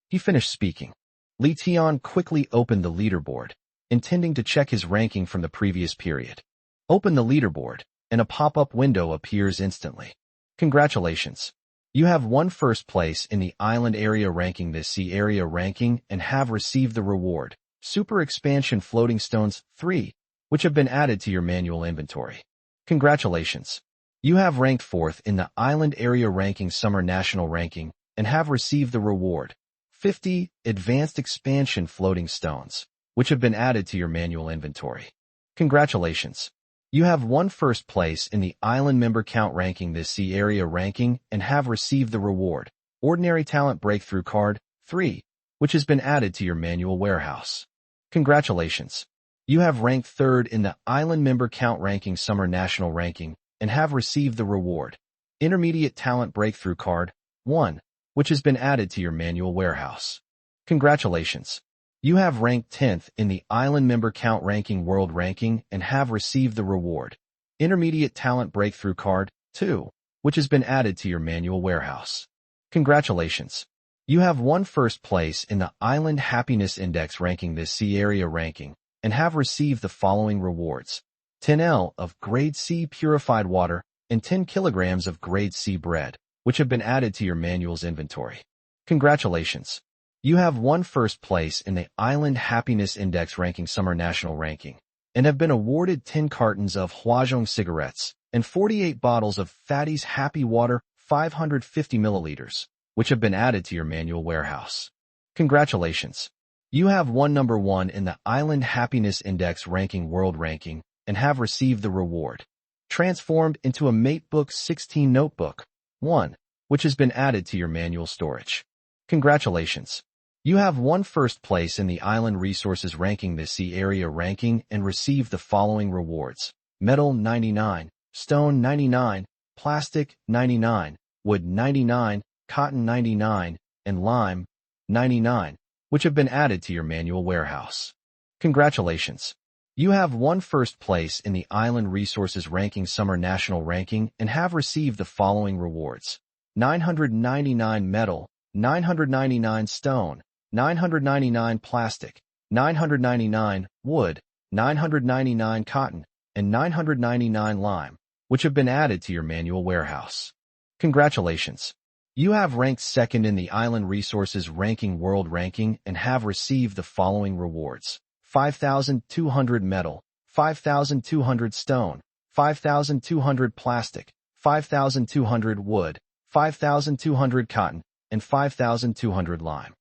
He finished speaking. Li Tian quickly opened the leaderboard, intending to check his ranking from the previous period. Open the leaderboard, and a pop-up window appears instantly. Congratulations. You have won first place in the island area ranking this sea area ranking and have received the reward, Super Expansion Floating Stones 3, which have been added to your manual inventory. Congratulations. You have ranked 4th in the island area ranking summer national ranking and have received the reward, 50 Advanced Expansion Floating Stones, which have been added to your manual inventory. Congratulations. You have won first place in the island member count ranking this sea area ranking and have received the reward, Ordinary Talent Breakthrough Card 3, which has been added to your manual warehouse. Congratulations. You have ranked 3rd in the island member count ranking summer national ranking and have received the reward, Intermediate Talent Breakthrough Card 1, which has been added to your manual warehouse. Congratulations. You have ranked 10th in the island member count ranking world ranking and have received the reward, Intermediate Talent Breakthrough Card 2, which has been added to your manual warehouse. Congratulations. You have won first place in the Island Happiness Index ranking this sea area ranking and have received the following rewards, 10L of Grade C purified water and 10 kilograms of Grade C bread, which have been added to your manual's inventory. Congratulations. You have won first place in the Island Happiness Index ranking summer national ranking and have been awarded 10 cartons of Huazhong cigarettes and 48 bottles of Fatty's Happy Water 550 milliliters, which have been added to your manual warehouse. Congratulations. You have won number 1 in the Island Happiness Index ranking world ranking and have received the reward, transformed into a MateBook 16 Notebook 1, which has been added to your manual storage. Congratulations. You have won first place in the Island Resources ranking, the Sea Area ranking, and received the following rewards: Metal 99, Stone 99, Plastic 99, Wood 99, Cotton 99, and Lime 99, which have been added to your manual warehouse. Congratulations! You have won first place in the Island Resources ranking Summer National ranking and have received the following rewards: 999 Metal, 999 Stone, 999 Plastic, 999 Wood, 999 Cotton, and 999 Lime, which have been added to your manual warehouse. Congratulations! You have ranked second in the Island Resources ranking World ranking and have received the following rewards: 5,200 Metal, 5,200 Stone, 5,200 Plastic, 5,200 Wood, 5,200 Cotton, and 5,200 Lime.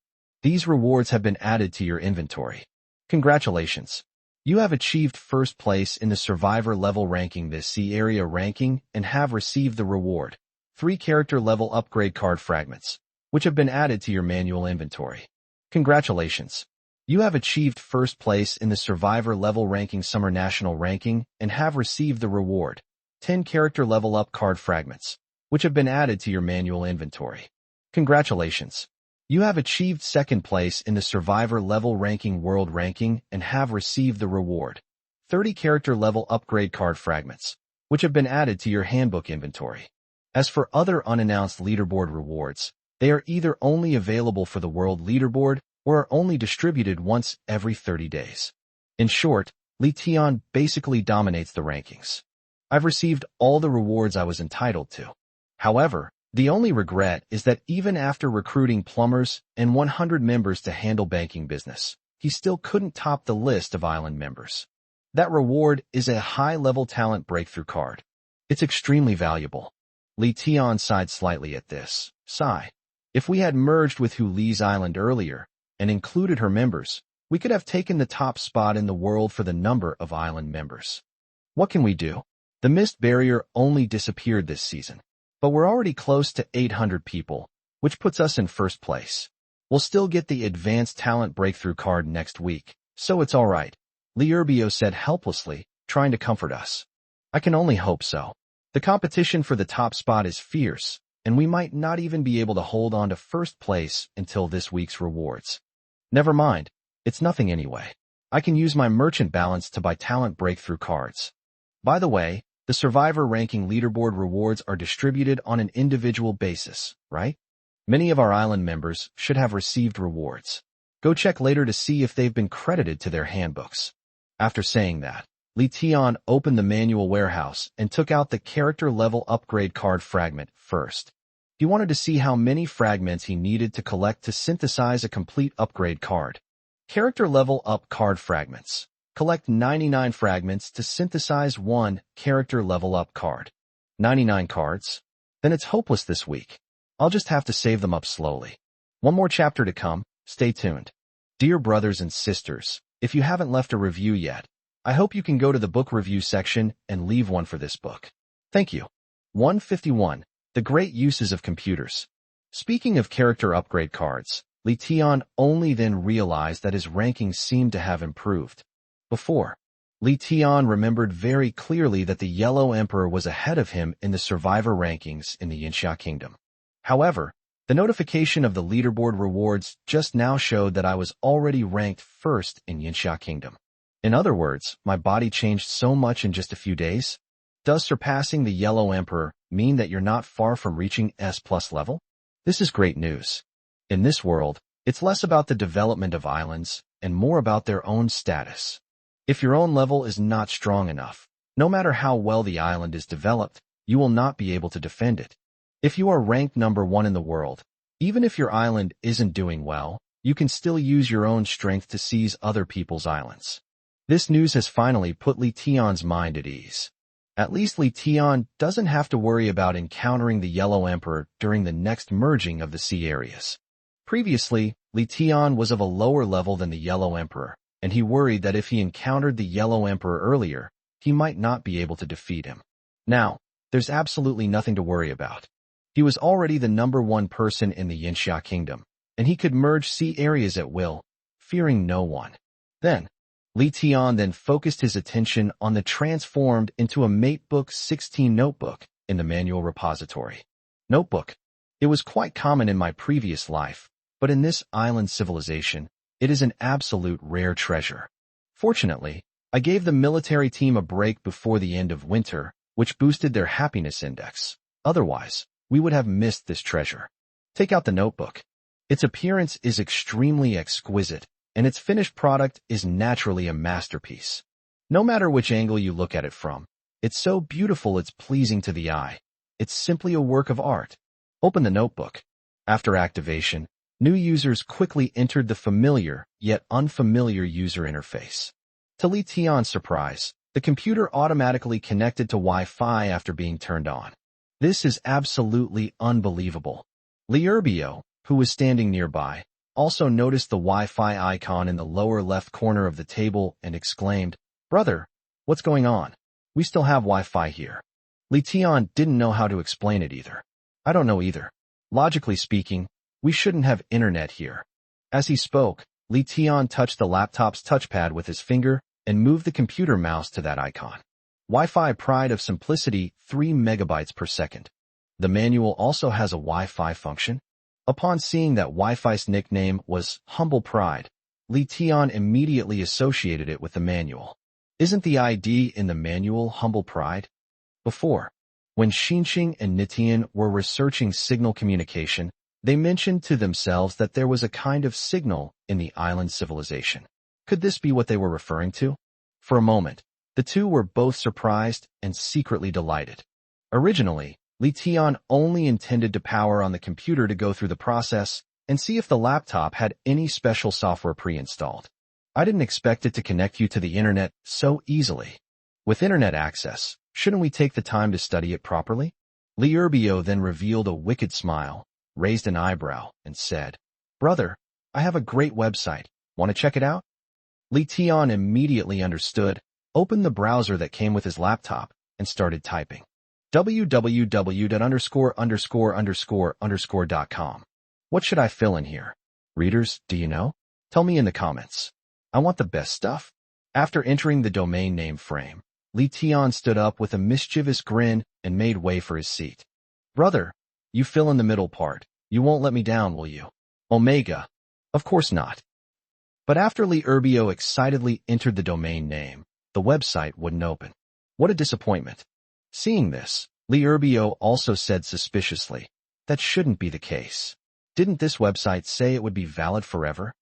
These rewards have been added to your inventory. Congratulations! You have achieved first place in the Survivor level ranking, the Sea Area ranking, and have received the reward: 3 character level upgrade card fragments, which have been added to your manual inventory. Congratulations! You have achieved first place in the Survivor level ranking Summer National ranking and have received the reward: 10 character level up card fragments, which have been added to your manual inventory. Congratulations! You have achieved second place in the Survivor level ranking World ranking and have received the reward: 30 character level upgrade card fragments, which have been added to your handbook inventory. As for other unannounced leaderboard rewards, they are either only available for the World leaderboard or are only distributed once every 30 days. In short, Lee Tian basically dominates the rankings. I've received all the rewards I was entitled to. However, the only regret is that even after recruiting plumbers and 100 members to handle banking business, he still couldn't top the list of island members. That reward is a high-level talent breakthrough card. It's extremely valuable. Lee Tian sighed slightly at this. Sigh. If we had merged with Hu Lee's island earlier and included her members, we could have taken the top spot in the world for the number of island members. What can we do? The mist barrier only disappeared this season, but we're already close to 800 people, which puts us in first place. We'll still get the advanced talent breakthrough card next week, so it's all right, Lee Urbio said helplessly, trying to comfort us. I can only hope so. The competition for the top spot is fierce, and we might not even be able to hold on to first place until this week's rewards. Never mind, it's nothing anyway. I can use my merchant balance to buy talent breakthrough cards. By the way, the Survivor ranking leaderboard rewards are distributed on an individual basis, right? Many of our island members should have received rewards. Go check later to see if they've been credited to their handbooks. After saying that, Lee Tian opened the manual warehouse and took out the character level upgrade card fragment first. He wanted to see how many fragments he needed to collect to synthesize a complete upgrade card. Character level up card fragments. Collect 99 fragments to synthesize 1 character level up card. 99 cards? Then it's hopeless this week. I'll just have to save them up slowly. One more chapter to come, stay tuned. Dear brothers and sisters, if you haven't left a review yet, I hope you can go to the book review section and leave one for this book. Thank you. 151. The Great Uses of Computers. Speaking of character upgrade cards, Lee Tian only then realized that his rankings seemed to have improved. Before, Lee Tian remembered very clearly that the Yellow Emperor was ahead of him in the Survivor rankings in the Yinxia Kingdom. However, the notification of the leaderboard rewards just now showed that I was already ranked first in Yinxia Kingdom. In other words, my body changed so much in just a few days. Does surpassing the Yellow Emperor mean that you're not far from reaching S+ level? This is great news. In this world, it's less about the development of islands and more about their own status. If your own level is not strong enough, no matter how well the island is developed, you will not be able to defend it. If you are ranked number 1 in the world, even if your island isn't doing well, you can still use your own strength to seize other people's islands. This news has finally put Lee Tian's mind at ease. At least Lee Tian doesn't have to worry about encountering the Yellow Emperor during the next merging of the sea areas. Previously, Lee Tian was of a lower level than the Yellow Emperor, and he worried that if he encountered the Yellow Emperor earlier, he might not be able to defeat him. Now, there's absolutely nothing to worry about. He was already the number 1 person in the Yinxia Kingdom, and he could merge sea areas at will, fearing no one. Then, Li Tian then focused his attention on the transformed into a Matebook 16 notebook in the manual repository. Notebook. It was quite common in my previous life, but in this island civilization, it is an absolute rare treasure. Fortunately, I gave the military team a break before the end of winter, which boosted their happiness index. Otherwise, we would have missed this treasure. Take out the notebook. Its appearance is extremely exquisite, and its finished product is naturally a masterpiece. No matter which angle you look at it from, it's so beautiful it's pleasing to the eye. It's simply a work of art. Open the notebook. After activation, new users quickly entered the familiar yet unfamiliar user interface. To Li Tian's surprise, the computer automatically connected to Wi-Fi after being turned on. This is absolutely unbelievable. Liurbio, who was standing nearby, also noticed the Wi-Fi icon in the lower left corner of the table and exclaimed, "Brother, what's going on? We still have Wi-Fi here." Li Tian didn't know how to explain it either. I don't know either. Logically speaking, we shouldn't have internet here. As he spoke, Li Tian touched the laptop's touchpad with his finger and moved the computer mouse to that icon. Wi-Fi pride of simplicity, 3 megabytes per second. The manual also has a Wi-Fi function. Upon seeing that Wi-Fi's nickname was Humble Pride, Li Tian immediately associated it with the manual. Isn't the ID in the manual Humble Pride? Before, when Xinxing and Nitian were researching signal communication, they mentioned to themselves that there was a kind of signal in the island civilization. Could this be what they were referring to? For a moment, the two were both surprised and secretly delighted. Originally, Li Tian only intended to power on the computer to go through the process and see if the laptop had any special software pre-installed. I didn't expect it to connect you to the internet so easily. With internet access, shouldn't we take the time to study it properly? Liurbio then revealed a wicked smile, raised an eyebrow, and said, "Brother, I have a great website. Want to check it out?" Li Tian immediately understood, opened the browser that came with his laptop, and started typing. www.______.com. What should I fill in here? Readers, do you know? Tell me in the comments. I want the best stuff. After entering the domain name frame, Li Tian stood up with a mischievous grin and made way for his seat. "Brother, you fill in the middle part. You won't let me down, will you?" Omega. Of course not. But after Liurbio excitedly entered the domain name, the website wouldn't open. What a disappointment. Seeing this, Liurbio also said suspiciously, "That shouldn't be the case. Didn't this website say it would be valid forever?"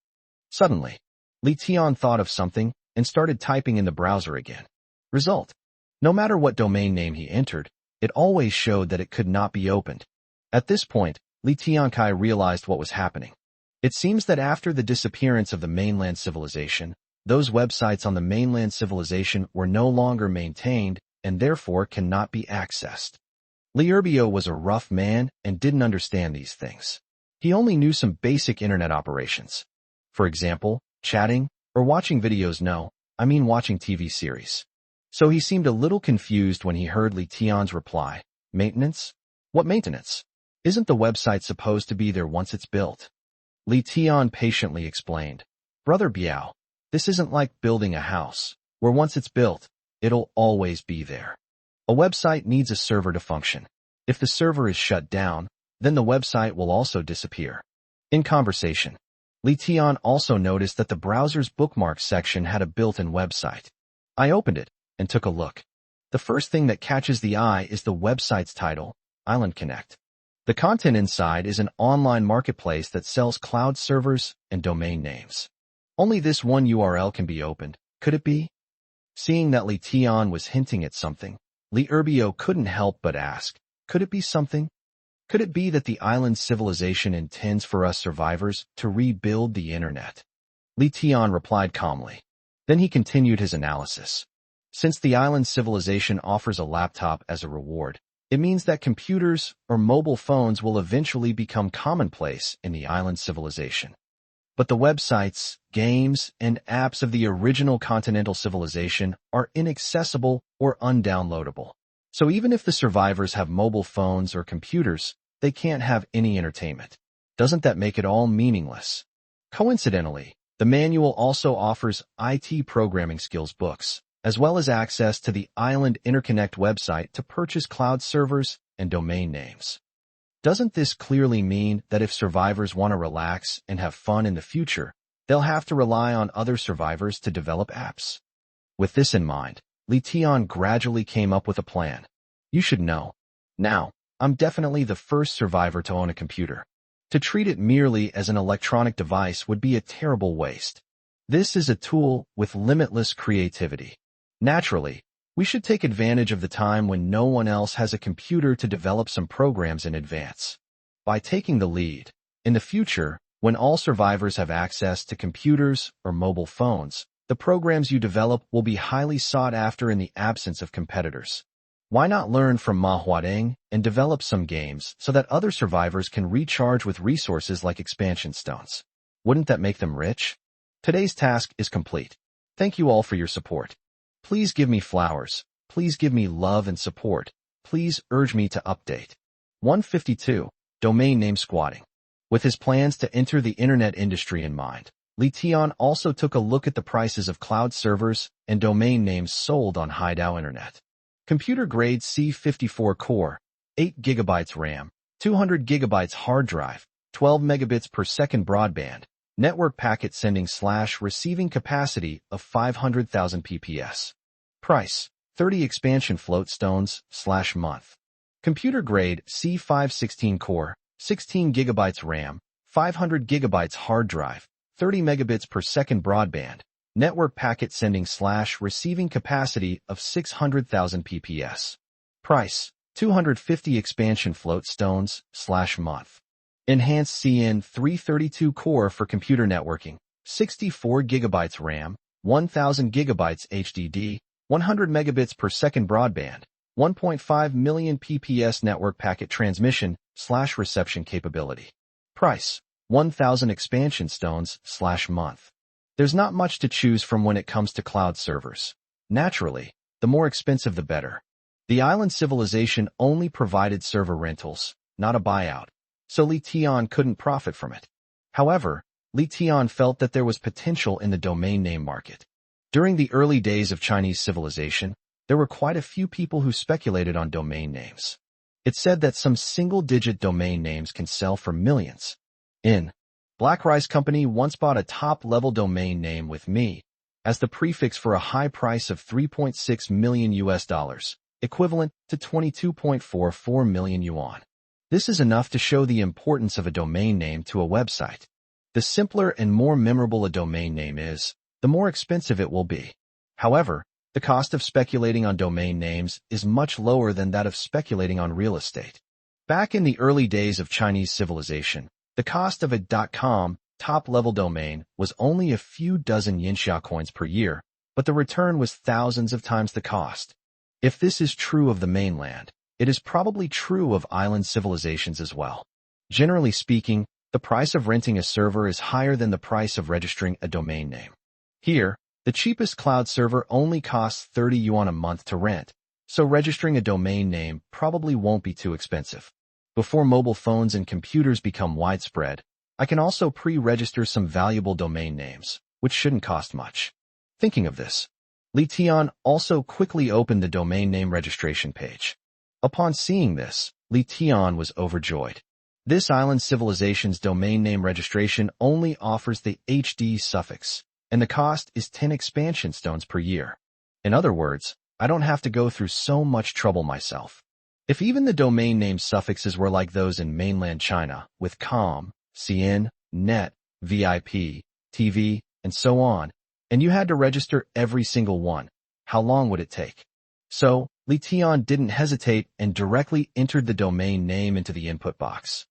Suddenly, Li Tian thought of something and started typing in the browser again. Result. No matter what domain name he entered, it always showed that it could not be opened. At this point, Li Tiankai realized what was happening. It seems that after the disappearance of the mainland civilization, those websites on the mainland civilization were no longer maintained and therefore cannot be accessed. Liurbio was a rough man and didn't understand these things. He only knew some basic internet operations. For example, chatting or watching videos. Watching TV series. So he seemed a little confused when he heard Li Tian's reply. Maintenance? What maintenance? Isn't the website supposed to be there once it's built? Li Tian patiently explained. "Brother Biao, this isn't like building a house, where once it's built, it'll always be there. A website needs a server to function. If the server is shut down, then the website will also disappear." In conversation, Li Tian also noticed that the browser's bookmarks section had a built-in website. I opened it and took a look. The first thing that catches the eye is the website's title, Island Connect. The content inside is an online marketplace that sells cloud servers and domain names. Only this one URL can be opened. Could it be? Seeing that Li Tian was hinting at something, Liurbio couldn't help but ask, could it be something? Could it be that the island civilization intends for us survivors to rebuild the internet? Li Tian replied calmly. Then he continued his analysis. Since the island civilization offers a laptop as a reward, it means that computers or mobile phones will eventually become commonplace in the island civilization. But the websites, games, and apps of the original continental civilization are inaccessible or undownloadable. So even if the survivors have mobile phones or computers, they can't have any entertainment. Doesn't that make it all meaningless? Coincidentally, the manual also offers IT programming skills books, as well as access to the Island Interconnect website to purchase cloud servers and domain names. Doesn't this clearly mean that if survivors want to relax and have fun in the future, they'll have to rely on other survivors to develop apps? With this in mind, Li Tian gradually came up with a plan. You should know. Now, I'm definitely the first survivor to own a computer. To treat it merely as an electronic device would be a terrible waste. This is a tool with limitless creativity. Naturally, we should take advantage of the time when no one else has a computer to develop some programs in advance. By taking the lead, in the future, when all survivors have access to computers or mobile phones, the programs you develop will be highly sought after in the absence of competitors. Why not learn from manhwa and develop some games so that other survivors can recharge with resources like expansion stones? Wouldn't that make them rich? Today's task is complete. Thank you all for your support. Please give me flowers. Please give me love and support. Please urge me to update. 152. Domain name squatting. With his plans to enter the internet industry in mind, Li Tian also took a look at the prices of cloud servers and domain names sold on Haidao Internet. Computer-grade C54 core, 8 GB RAM, 200 GB hard drive, 12 megabits per second broadband, network packet sending / receiving capacity of 500,000 pps. Price, 30 expansion float stones / month. Computer-grade C516 core, 16 GB RAM, 500 GB hard drive, 30 megabits per second broadband, network packet sending / receiving capacity of 600,000 pps. Price, 250 expansion float stones / month. Enhanced CN332 core for computer networking, 64 GB RAM, 1000 GB HDD, 100 megabits per second broadband, 1.5 million pps network packet transmission / reception capability. Price, 1,000 expansion stones / month. There's not much to choose from when it comes to cloud servers. Naturally, the more expensive the better. The island civilization only provided server rentals, not a buyout, so Li Tian couldn't profit from it. However, Li Tian felt that there was potential in the domain name market. During the early days of Chinese civilization, there were quite a few people who speculated on domain names. It's said that some single-digit domain names can sell for millions. Black Rice Company once bought a top-level domain name with me as the prefix for a high price of $3.6 million, equivalent to 22.44 million yuan. This is enough to show the importance of a domain name to a website. The simpler and more memorable a domain name is, the more expensive it will be. However, the cost of speculating on domain names is much lower than that of speculating on real estate. Back in the early days of Chinese civilization, the cost of a .com top-level domain was only a few dozen Yinxia coins per year, but the return was thousands of times the cost. If this is true of the mainland, it is probably true of island civilizations as well. Generally speaking, the price of renting a server is higher than the price of registering a domain name. Here, the cheapest cloud server only costs 30 yuan a month to rent, so registering a domain name probably won't be too expensive. Before mobile phones and computers become widespread, I can also pre-register some valuable domain names, which shouldn't cost much. Thinking of this, Li Tian also quickly opened the domain name registration page. Upon seeing this, Li Tian was overjoyed. This island civilization's domain name registration only offers the HD suffix, and the cost is 10 expansion stones per year. In other words, I don't have to go through so much trouble myself. If even the domain name suffixes were like those in mainland China, with com, cn, net, VIP, TV, and so on, and you had to register every single one, how long would it take? So, Li Tian didn't hesitate and directly entered the domain name into the input box.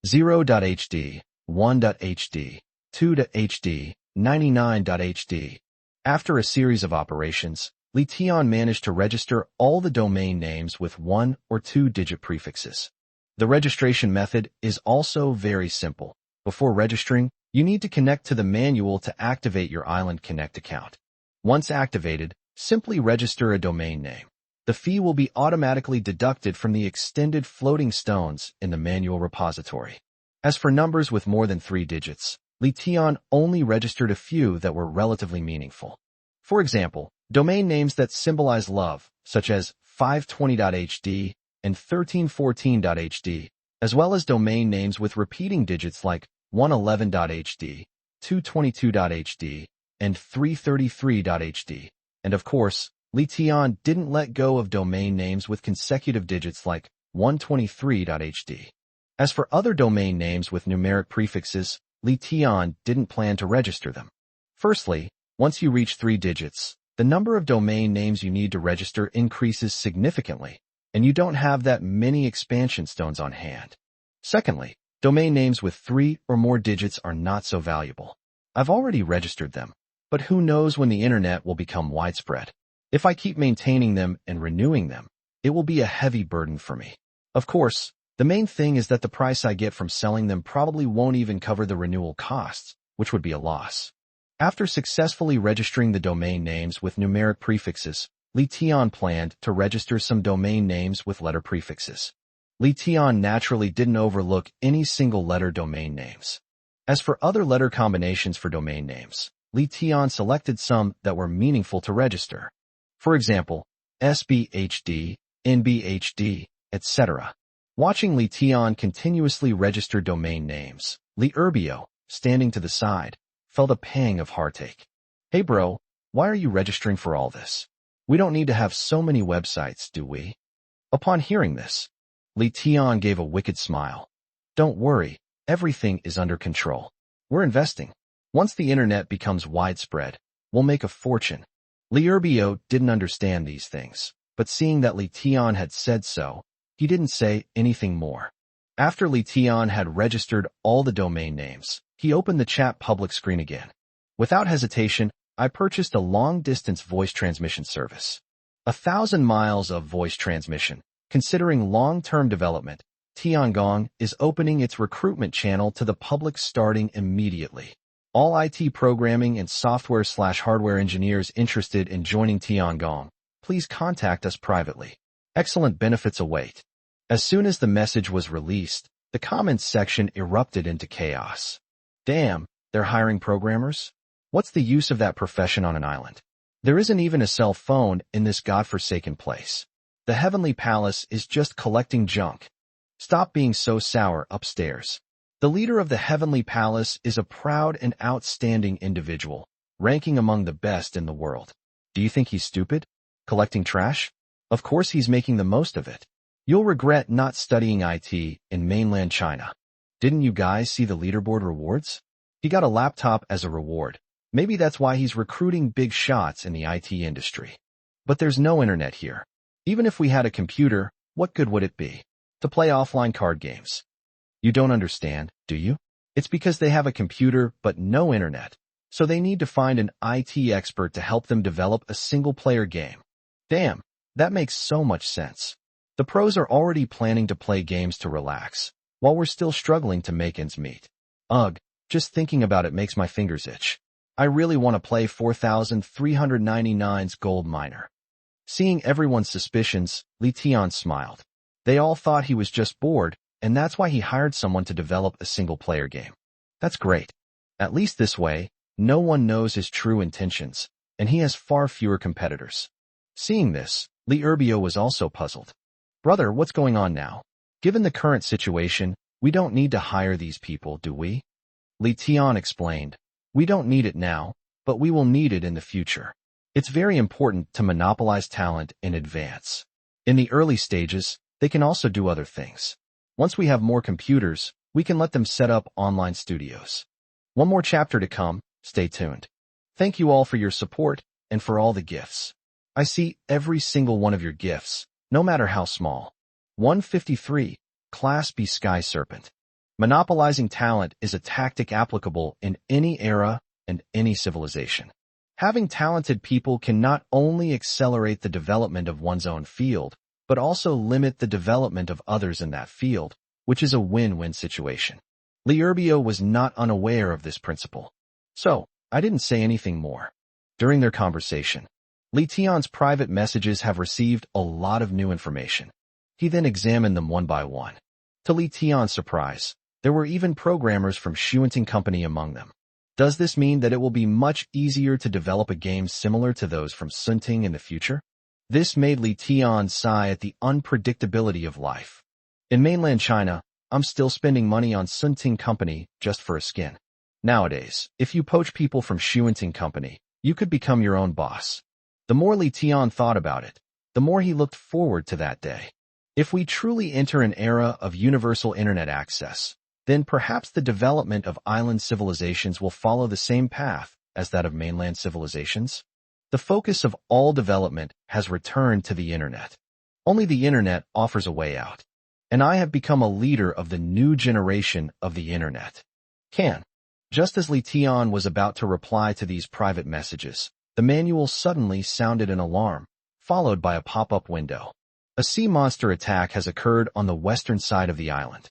0.hd, 1.hd, 2.hd, 99.hd. After a series of operations, Li Tian managed to register all the domain names with 1 or 2-digit prefixes. The registration method is also very simple. Before registering, you need to connect to the manual to activate your Island Connect account. Once activated, simply register a domain name. The fee will be automatically deducted from the extended floating stones in the manual repository. As for numbers with more than 3 digits, Li Tian only registered a few that were relatively meaningful. For example, domain names that symbolize love, such as 520.hd and 1314.hd, as well as domain names with repeating digits like 111.hd, 222.hd, and 333.hd. And of course, Li Tian didn't let go of domain names with consecutive digits like 123.hd. As for other domain names with numeric prefixes, Li Tian didn't plan to register them. Firstly, once you reach 3 digits, the number of domain names you need to register increases significantly, and you don't have that many expansion stones on hand. Secondly, domain names with 3 or more digits are not so valuable. I've already registered them, but who knows when the internet will become widespread. If I keep maintaining them and renewing them, it will be a heavy burden for me. Of course, the main thing is that the price I get from selling them probably won't even cover the renewal costs, which would be a loss. After successfully registering the domain names with numeric prefixes, Li Tian planned to register some domain names with letter prefixes. Li Tian naturally didn't overlook any single-letter domain names. As for other letter combinations for domain names, Li Tian selected some that were meaningful to register. For example, SBHD, NBHD, etc. Watching Li Tian continuously register domain names, Li Urbio, standing to the side, felt a pang of heartache. Hey bro, why are you registering for all this? We don't need to have so many websites, do we? Upon hearing this, Li Tian gave a wicked smile. Don't worry, everything is under control. We're investing. Once the internet becomes widespread, we'll make a fortune. Li Urbio didn't understand these things, but seeing that Li Tian had said so, he didn't say anything more. After Li Tian had registered all the domain names, he opened the chat public screen again. Without hesitation, I purchased a long-distance voice transmission service. 1,000 miles of voice transmission. Considering long-term development, Tiangong is opening its recruitment channel to the public starting immediately. All IT programming and software/hardware engineers interested in joining Tiangong, please contact us privately. Excellent benefits await. As soon as the message was released, the comments section erupted into chaos. Damn, they're hiring programmers? What's the use of that profession on an island? There isn't even a cell phone in this godforsaken place. The Heavenly Palace is just collecting junk. Stop being so sour upstairs. The leader of the Heavenly Palace is a proud and outstanding individual, ranking among the best in the world. Do you think he's stupid? Collecting trash? Of course he's making the most of it. You'll regret not studying IT in mainland China. Didn't you guys see the leaderboard rewards? He got a laptop as a reward. Maybe that's why he's recruiting big shots in the IT industry. But there's no internet here. Even if we had a computer, what good would it be? To play offline card games. You don't understand, do you? It's because they have a computer but no internet, so they need to find an IT expert to help them develop a single-player game. Damn, that makes so much sense. The pros are already planning to play games to relax, while we're still struggling to make ends meet. Ugh, just thinking about it makes my fingers itch. I really want to play 4,399's Gold Miner. Seeing everyone's suspicions, Li Tian smiled. They all thought he was just bored, and that's why he hired someone to develop a single-player game. That's great. At least this way, no one knows his true intentions, and he has far fewer competitors. Seeing this, Li Urbio was also puzzled. Brother, what's going on now? Given the current situation, we don't need to hire these people, do we? Li Tian explained. We don't need it now, but we will need it in the future. It's very important to monopolize talent in advance. In the early stages, they can also do other things. Once we have more computers, we can let them set up online studios. One more chapter to come, stay tuned. Thank you all for your support and for all the gifts. I see every single one of your gifts, no matter how small. 153, Class B Sky Serpent. Monopolizing talent is a tactic applicable in any era and any civilization. Having talented people can not only accelerate the development of one's own field, but also limit the development of others in that field, which is a win-win situation. Li Urbio was not unaware of this principle. So, I didn't say anything more. During their conversation, Li Tian's private messages have received a lot of new information. He then examined them one by one. To Li Tian's surprise, There were even programmers from Shuanting Company among them. Does this mean that it will be much easier to develop a game similar to those from Sunting in the future? This made Li Tian sigh at the unpredictability of life. In mainland China, I'm still spending money on Sunting Company just for a skin. Nowadays, if you poach people from Shuanting Company, you could become your own boss. The more Li Tian thought about it, the more he looked forward to that day. If we truly enter an era of universal internet access, then perhaps the development of island civilizations will follow the same path as that of mainland civilizations. The focus of all development has returned to the internet. Only the internet offers a way out. And I have become a leader of the new generation of the internet. Just as Li Tian was about to reply to these private messages, the manual suddenly sounded an alarm, followed by a pop-up window. A sea monster attack has occurred on the western side of the island.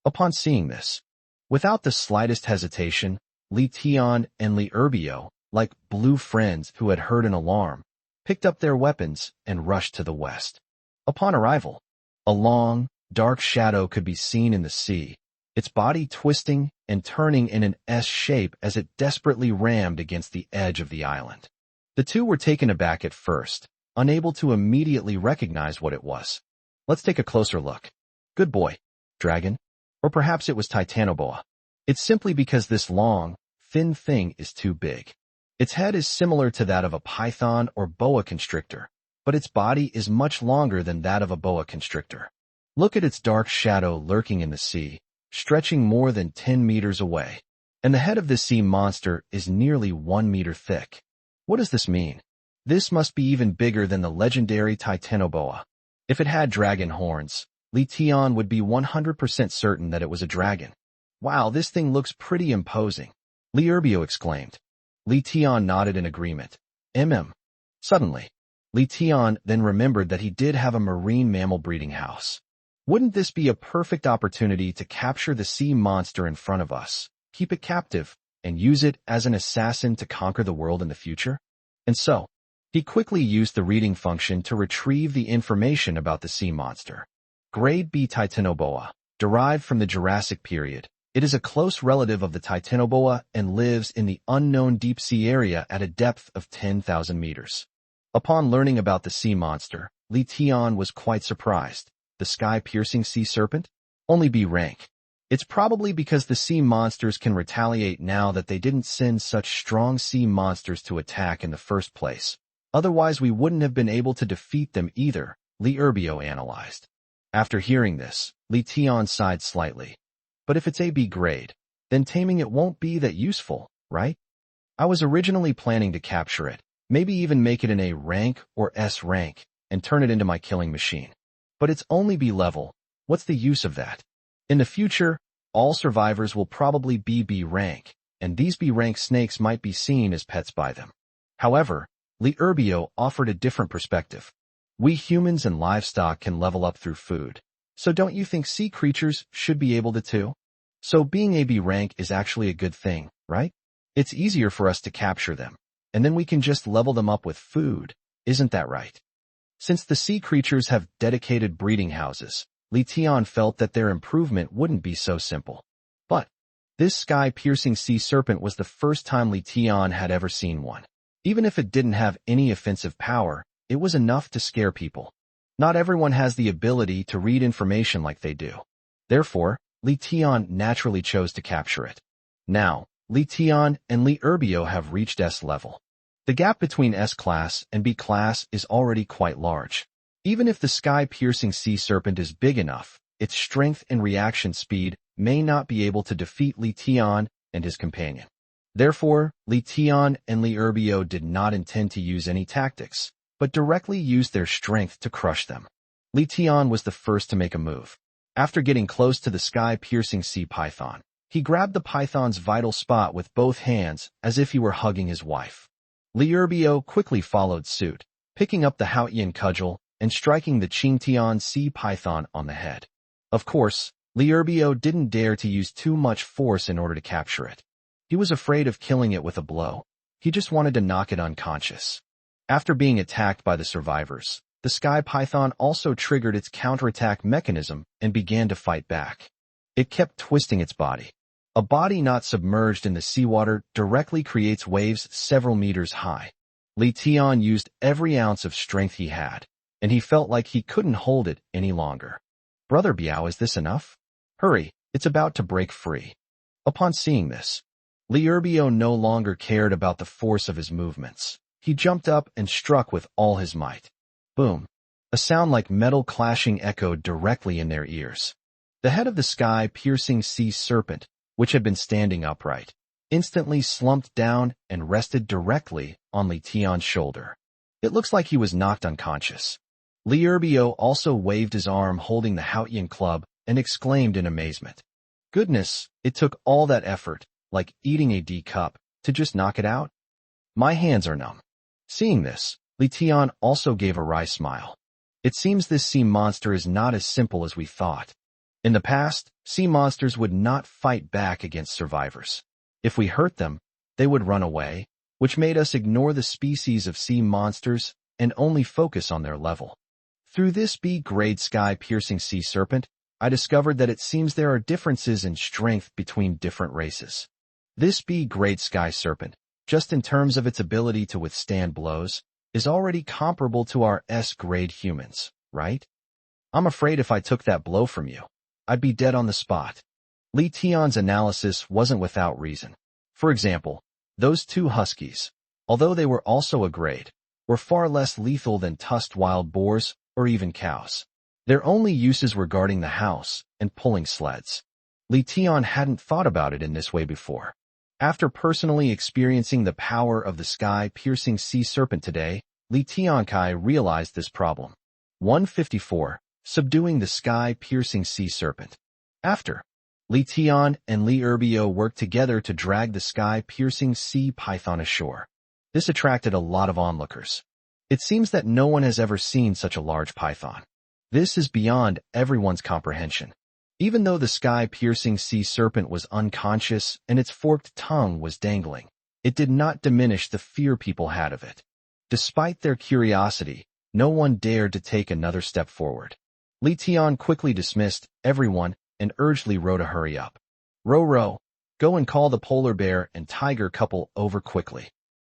Upon seeing this, without the slightest hesitation, Li Tian and Li Erbio, like blue friends who had heard an alarm, picked up their weapons and rushed to the west. Upon arrival, a long, dark shadow could be seen in the sea, its body twisting and turning in an S shape as it desperately rammed against the edge of the island. The two were taken aback at first, unable to immediately recognize what it was. Let's take a closer look. Good boy, dragon. Or perhaps it was Titanoboa. It's simply because this long, thin thing is too big. Its head is similar to that of a python or boa constrictor, but its body is much longer than that of a boa constrictor. Look at its dark shadow lurking in the sea, stretching more than 10 meters away. And the head of this sea monster is nearly 1 meter thick. What does this mean? This must be even bigger than the legendary Titanoboa. If it had dragon horns, Li Tian would be 100% certain that it was a dragon. Wow, this thing looks pretty imposing, Li Erbio exclaimed. Li Tian nodded in agreement. Suddenly, Li Tian then remembered that he did have a marine mammal breeding house. Wouldn't this be a perfect opportunity to capture the sea monster in front of us, keep it captive, and use it as an assassin to conquer the world in the future? And so, he quickly used the reading function to retrieve the information about the sea monster. Grade B Titanoboa, derived from the Jurassic period. It is a close relative of the Titanoboa and lives in the unknown deep sea area at a depth of 10,000 meters. Upon learning about the sea monster, Li Tian was quite surprised. The sky-piercing sea serpent? Only B rank. It's probably because the sea monsters can retaliate now that they didn't send such strong sea monsters to attack in the first place. Otherwise we wouldn't have been able to defeat them either, Li Erbio analyzed. After hearing this, Li Tian sighed slightly. But if it's a B grade, then taming it won't be that useful, right? I was originally planning to capture it, maybe even make it an A rank or S rank, and turn it into my killing machine. But it's only B level. What's the use of that? In the future, all survivors will probably be B rank, and these B rank snakes might be seen as pets by them. However, Li Erbio offered a different perspective. We humans and livestock can level up through food. So don't you think sea creatures should be able to too? So being a B rank is actually a good thing, right? It's easier for us to capture them, and then we can just level them up with food. Isn't that right? Since the sea creatures have dedicated breeding houses, Li Tian felt that their improvement wouldn't be so simple. But this sky-piercing sea serpent was the first time Li Tian had ever seen one. Even if it didn't have any offensive power, it was enough to scare people. Not everyone has the ability to read information like they do. Therefore, Li Tian naturally chose to capture it. Now, Li Tian and Li Erbio have reached S level. The gap between S class and B class is already quite large. Even if the sky-piercing sea serpent is big enough, its strength and reaction speed may not be able to defeat Li Tian and his companion. Therefore, Li Tian and Li Erbio did not intend to use any tactics, but directly used their strength to crush them. Li Tian was the first to make a move. After getting close to the sky-piercing sea python, he grabbed the python's vital spot with both hands as if he were hugging his wife. Li Erbio quickly followed suit, picking up the Haotian cudgel and striking the Qingtian sea python on the head. Of course, Li Erbio didn't dare to use too much force in order to capture it. He was afraid of killing it with a blow. He just wanted to knock it unconscious. After being attacked by the survivors, the sky python also triggered its counterattack mechanism and began to fight back. It kept twisting its body. A body not submerged in the seawater directly creates waves several meters high. Li Tian used every ounce of strength he had, and he felt like he couldn't hold it any longer. Brother Biao, is this enough? Hurry, it's about to break free. Upon seeing this, Li Erbio no longer cared about the force of his movements. He jumped up and struck with all his might. Boom! A sound like metal clashing echoed directly in their ears. The head of the sky-piercing sea serpent, which had been standing upright, instantly slumped down and rested directly on Li Tian's shoulder. It looks like he was knocked unconscious. Li Erbio also waved his arm holding the Haotian club and exclaimed in amazement. Goodness, it took all that effort, like eating a D cup, to just knock it out? My hands are numb. Seeing this, Li Tian also gave a wry smile. It seems this sea monster is not as simple as we thought. In the past, sea monsters would not fight back against survivors. If we hurt them, they would run away, which made us ignore the species of sea monsters and only focus on their level. Through this B-grade sky-piercing sea serpent, I discovered that it seems there are differences in strength between different races. This B-grade sky serpent, just in terms of its ability to withstand blows, is already comparable to our S-grade humans, right? I'm afraid if I took that blow from you, I'd be dead on the spot. Li Tian's analysis wasn't without reason. For example, those two huskies, although they were also a grade, were far less lethal than tusked wild boars or even cows. Their only uses were guarding the house and pulling sleds. Li Tian hadn't thought about it in this way before. After personally experiencing the power of the sky-piercing sea serpent today, Li Tiankai realized this problem. 154. Subduing the sky-piercing sea serpent. After, Li Tian and Li Erbio worked together to drag the sky-piercing sea python ashore. This attracted a lot of onlookers. It seems that no one has ever seen such a large python. This is beyond everyone's comprehension. Even though the sky-piercing sea serpent was unconscious and its forked tongue was dangling, it did not diminish the fear people had of it. Despite their curiosity, no one dared to take another step forward. Li Tian quickly dismissed everyone and urged Li Ro to hurry up. Ro, go and call the polar bear and tiger couple over quickly.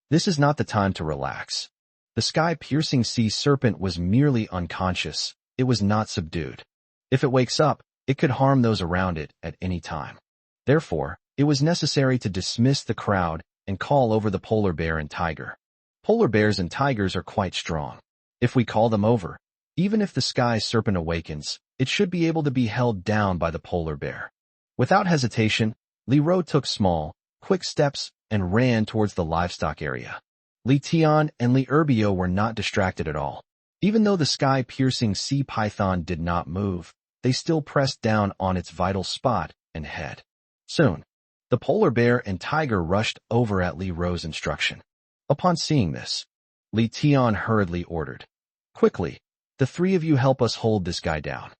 This is not the time to relax. The sky-piercing sea serpent was merely unconscious. It was not subdued. If it wakes up, it could harm those around it at any time. Therefore, it was necessary to dismiss the crowd and call over the polar bear and tiger. Polar bears and tigers are quite strong. If we call them over, even if the sky serpent awakens, it should be able to be held down by the polar bear. Without hesitation, Li Ro took small, quick steps and ran towards the livestock area. Li Tian and Li Erbio were not distracted at all. Even though the sky-piercing sea python did not move, they still pressed down on its vital spot and head. Soon, the polar bear and tiger rushed over at Li Ro's instruction. Upon seeing this, Li Tian hurriedly ordered, "Quickly, the three of you help us hold this guy down."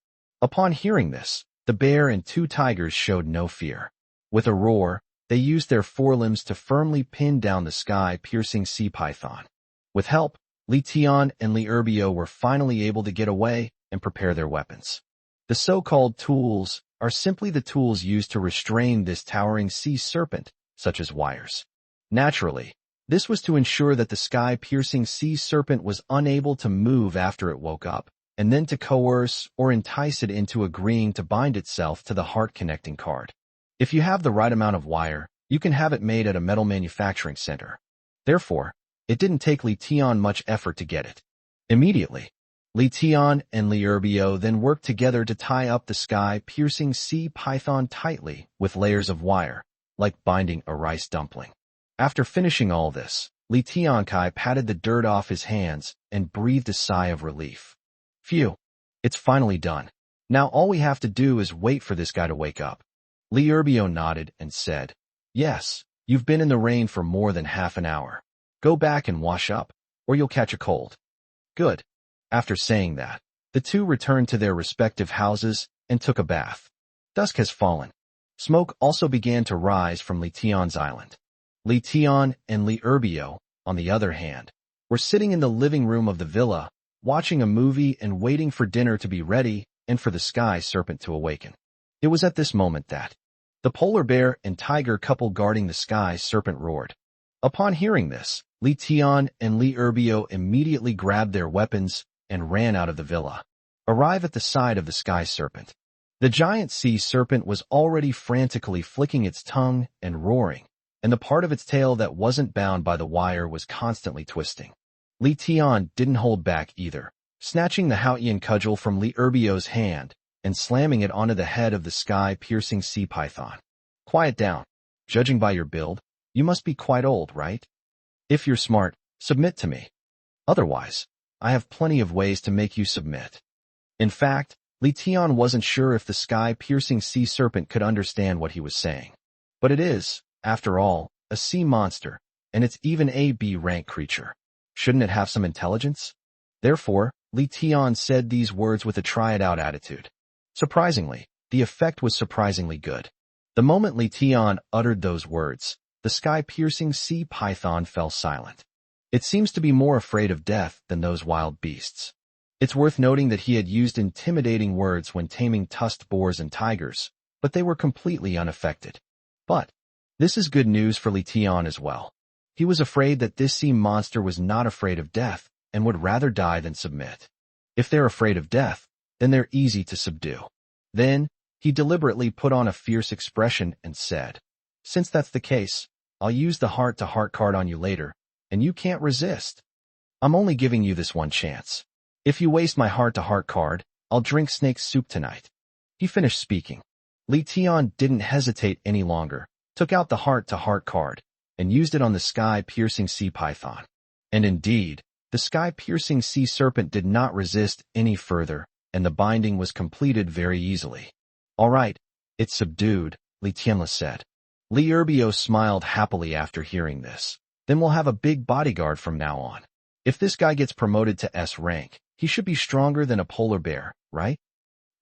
Upon hearing this, the bear and two tigers showed no fear. With a roar, they used their forelimbs to firmly pin down the sky-piercing sea python. With help, Li Tian and Li Erbio were finally able to get away and prepare their weapons. The so-called tools are simply the tools used to restrain this towering sea serpent, such as wires. Naturally, this was to ensure that the sky-piercing sea serpent was unable to move after it woke up, and then to coerce or entice it into agreeing to bind itself to the heart-connecting card. If you have the right amount of wire, you can have it made at a metal manufacturing center. Therefore, it didn't take Li Tian much effort to get it. Immediately, Li Tian and Li Erbio then worked together to tie up the sky-piercing sea python tightly with layers of wire, like binding a rice dumpling. After finishing all this, Li Tiankai patted the dirt off his hands and breathed a sigh of relief. Phew, it's finally done. Now all we have to do is wait for this guy to wake up. Li Erbio nodded and said, "Yes, you've been in the rain for more than half an hour. Go back and wash up, or you'll catch a cold." Good. After saying that, the two returned to their respective houses and took a bath. Dusk has fallen. Smoke also began to rise from Li Tian's island. Li Tian and Li Erbio, on the other hand, were sitting in the living room of the villa, watching a movie and waiting for dinner to be ready and for the sky serpent to awaken. It was at this moment that the polar bear and tiger couple guarding the sky serpent roared. Upon hearing this, Li Tian and Li Erbio immediately grabbed their weapons and ran out of the villa. Arrive at the side of the sky serpent. The giant sea serpent was already frantically flicking its tongue and roaring, and the part of its tail that wasn't bound by the wire was constantly twisting. Li Tian didn't hold back either, snatching the Haotian cudgel from Li Erbio's hand and slamming it onto the head of the sky-piercing sea python. Quiet down. Judging by your build, you must be quite old, right? If you're smart, submit to me. Otherwise, I have plenty of ways to make you submit. In fact, Li Tian wasn't sure if the sky-piercing sea serpent could understand what he was saying. But it is, after all, a sea monster, and it's even a B-rank creature. Shouldn't it have some intelligence? Therefore, Li Tian said these words with a try-it-out attitude. Surprisingly, the effect was surprisingly good. The moment Li Tian uttered those words, the sky-piercing sea python fell silent. It seems to be more afraid of death than those wild beasts. It's worth noting that he had used intimidating words when taming tusked boars and tigers, but they were completely unaffected. But this is good news for Li Tian as well. He was afraid that this sea monster was not afraid of death and would rather die than submit. If they're afraid of death, then they're easy to subdue. Then, he deliberately put on a fierce expression and said, "Since that's the case, I'll use the heart-to-heart card on you later, and you can't resist. I'm only giving you this one chance. If you waste my heart-to-heart card, I'll drink snake soup tonight." He finished speaking. Li Tian didn't hesitate any longer, took out the heart-to-heart card, and used it on the sky-piercing sea python. And indeed, the sky-piercing sea serpent did not resist any further, and the binding was completed very easily. "All right, it's subdued," Li Tianla said. Li Erbio smiled happily after hearing this. "Then we'll have a big bodyguard from now on. If this guy gets promoted to S rank, he should be stronger than a polar bear, right?"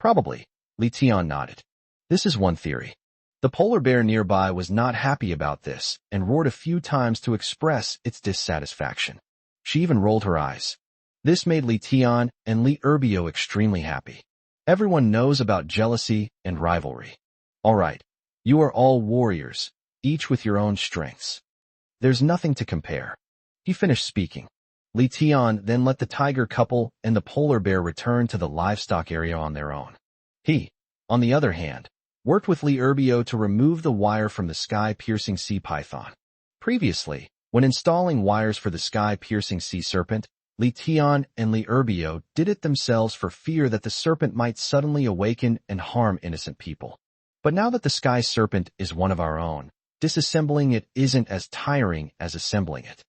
"Probably," Li Tian nodded. "This is one theory." The polar bear nearby was not happy about this and roared a few times to express its dissatisfaction. She even rolled her eyes. This made Li Tian and Li Erbio extremely happy. Everyone knows about jealousy and rivalry. "All right, you are all warriors, each with your own strengths. There's nothing to compare." He finished speaking. Li Tian then let the tiger couple and the polar bear return to the livestock area on their own. He, on the other hand, worked with Li Erbio to remove the wire from the sky-piercing sea python. Previously, when installing wires for the sky-piercing sea serpent, Li Tian and Li Erbio did it themselves for fear that the serpent might suddenly awaken and harm innocent people. But now that the sky serpent is one of our own, disassembling it isn't as tiring as assembling it.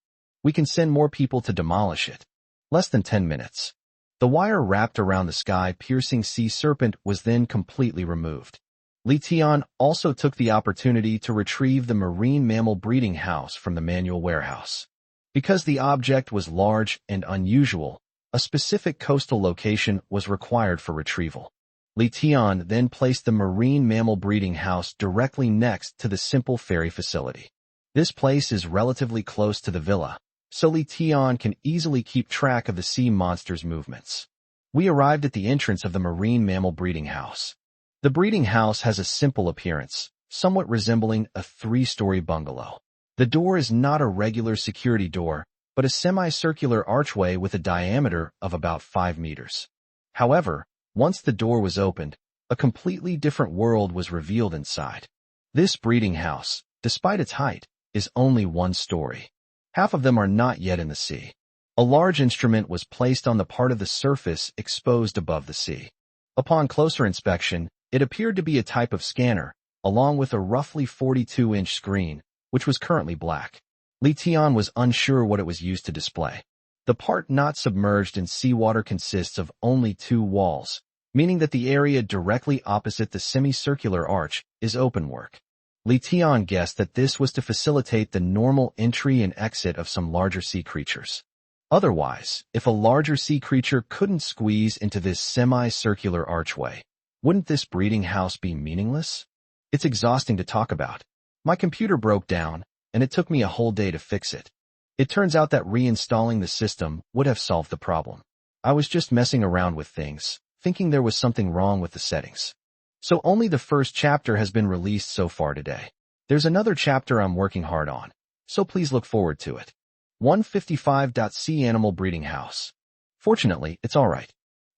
We can send more people to demolish it. Less than 10 minutes. The wire wrapped around the sky-piercing sea serpent was then completely removed. Li Tian also took the opportunity to retrieve the marine mammal breeding house from the manual warehouse. Because the object was large and unusual, a specific coastal location was required for retrieval. Li Tian then placed the marine mammal breeding house directly next to the simple ferry facility. This place is relatively close to the villa, so Li Tian can easily keep track of the sea monster's movements. We arrived at the entrance of the marine mammal breeding house. The breeding house has a simple appearance, somewhat resembling a 3-story bungalow. The door is not a regular security door, but a semicircular archway with a diameter of about 5 meters. However, once the door was opened, a completely different world was revealed inside. This breeding house, despite its height, is only 1 story. Half of them are not yet in the sea. A large instrument was placed on the part of the surface exposed above the sea. Upon closer inspection, it appeared to be a type of scanner, along with a roughly 42-inch screen, which was currently black. Li Tian was unsure what it was used to display. The part not submerged in seawater consists of only 2 walls, meaning that the area directly opposite the semicircular arch is open work. Li Tian guessed that this was to facilitate the normal entry and exit of some larger sea creatures. Otherwise, if a larger sea creature couldn't squeeze into this semicircular archway, wouldn't this breeding house be meaningless? It's exhausting to talk about. My computer broke down, and it took me a whole day to fix it. It turns out that reinstalling the system would have solved the problem. I was just messing around with things, thinking there was something wrong with the settings. So only the first chapter has been released so far today. There's another chapter I'm working hard on, so please look forward to it. 155. Sea Animal Breeding House. Fortunately, it's alright.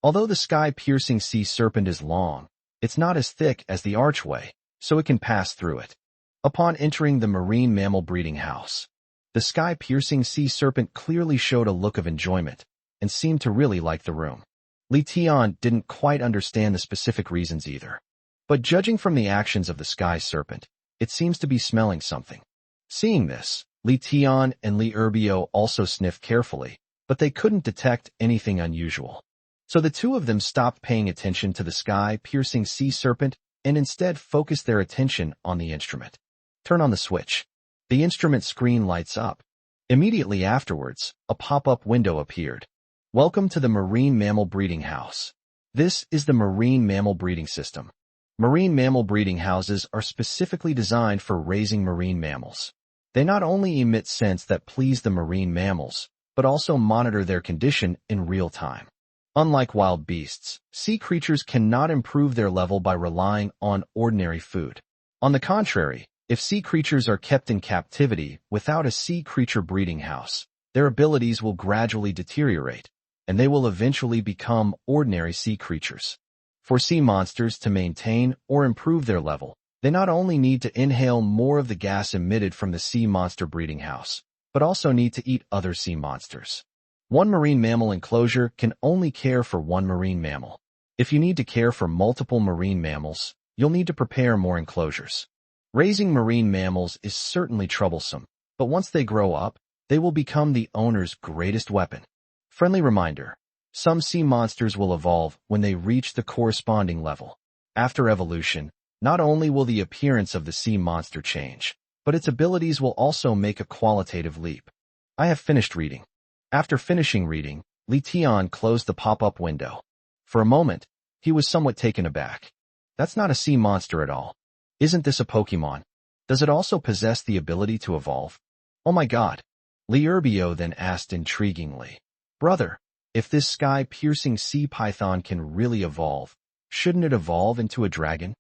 Although the sky-piercing sea serpent is long, it's not as thick as the archway, so it can pass through it. Upon entering the marine mammal breeding house, the sky-piercing sea serpent clearly showed a look of enjoyment and seemed to really like the room. Li Tian didn't quite understand the specific reasons either. But judging from the actions of the sky serpent, it seems to be smelling something. Seeing this, Li Tian and Li Erbio also sniffed carefully, but they couldn't detect anything unusual. So the two of them stopped paying attention to the sky-piercing sea serpent and instead focused their attention on the instrument. Turn on the switch. The instrument screen lights up. Immediately afterwards, a pop-up window appeared. Welcome to the Marine Mammal Breeding House. This is the Marine Mammal Breeding System. Marine mammal breeding houses are specifically designed for raising marine mammals. They not only emit scents that please the marine mammals, but also monitor their condition in real time. Unlike wild beasts, sea creatures cannot improve their level by relying on ordinary food. On the contrary, if sea creatures are kept in captivity without a sea creature breeding house, their abilities will gradually deteriorate, and they will eventually become ordinary sea creatures. For sea monsters to maintain or improve their level, they not only need to inhale more of the gas emitted from the sea monster breeding house, but also need to eat other sea monsters. One marine mammal enclosure can only care for one marine mammal. If you need to care for multiple marine mammals, you'll need to prepare more enclosures. Raising marine mammals is certainly troublesome, but once they grow up, they will become the owner's greatest weapon. Friendly reminder. Some sea monsters will evolve when they reach the corresponding level. After evolution, not only will the appearance of the sea monster change, but its abilities will also make a qualitative leap. I have finished reading. After finishing reading, Li Tian closed the pop-up window. For a moment, he was somewhat taken aback. That's not a sea monster at all. Isn't this a Pokemon? Does it also possess the ability to evolve? Oh my god. Li Erbio then asked intriguingly. Brother, if this sky-piercing sea python can really evolve, shouldn't it evolve into a dragon?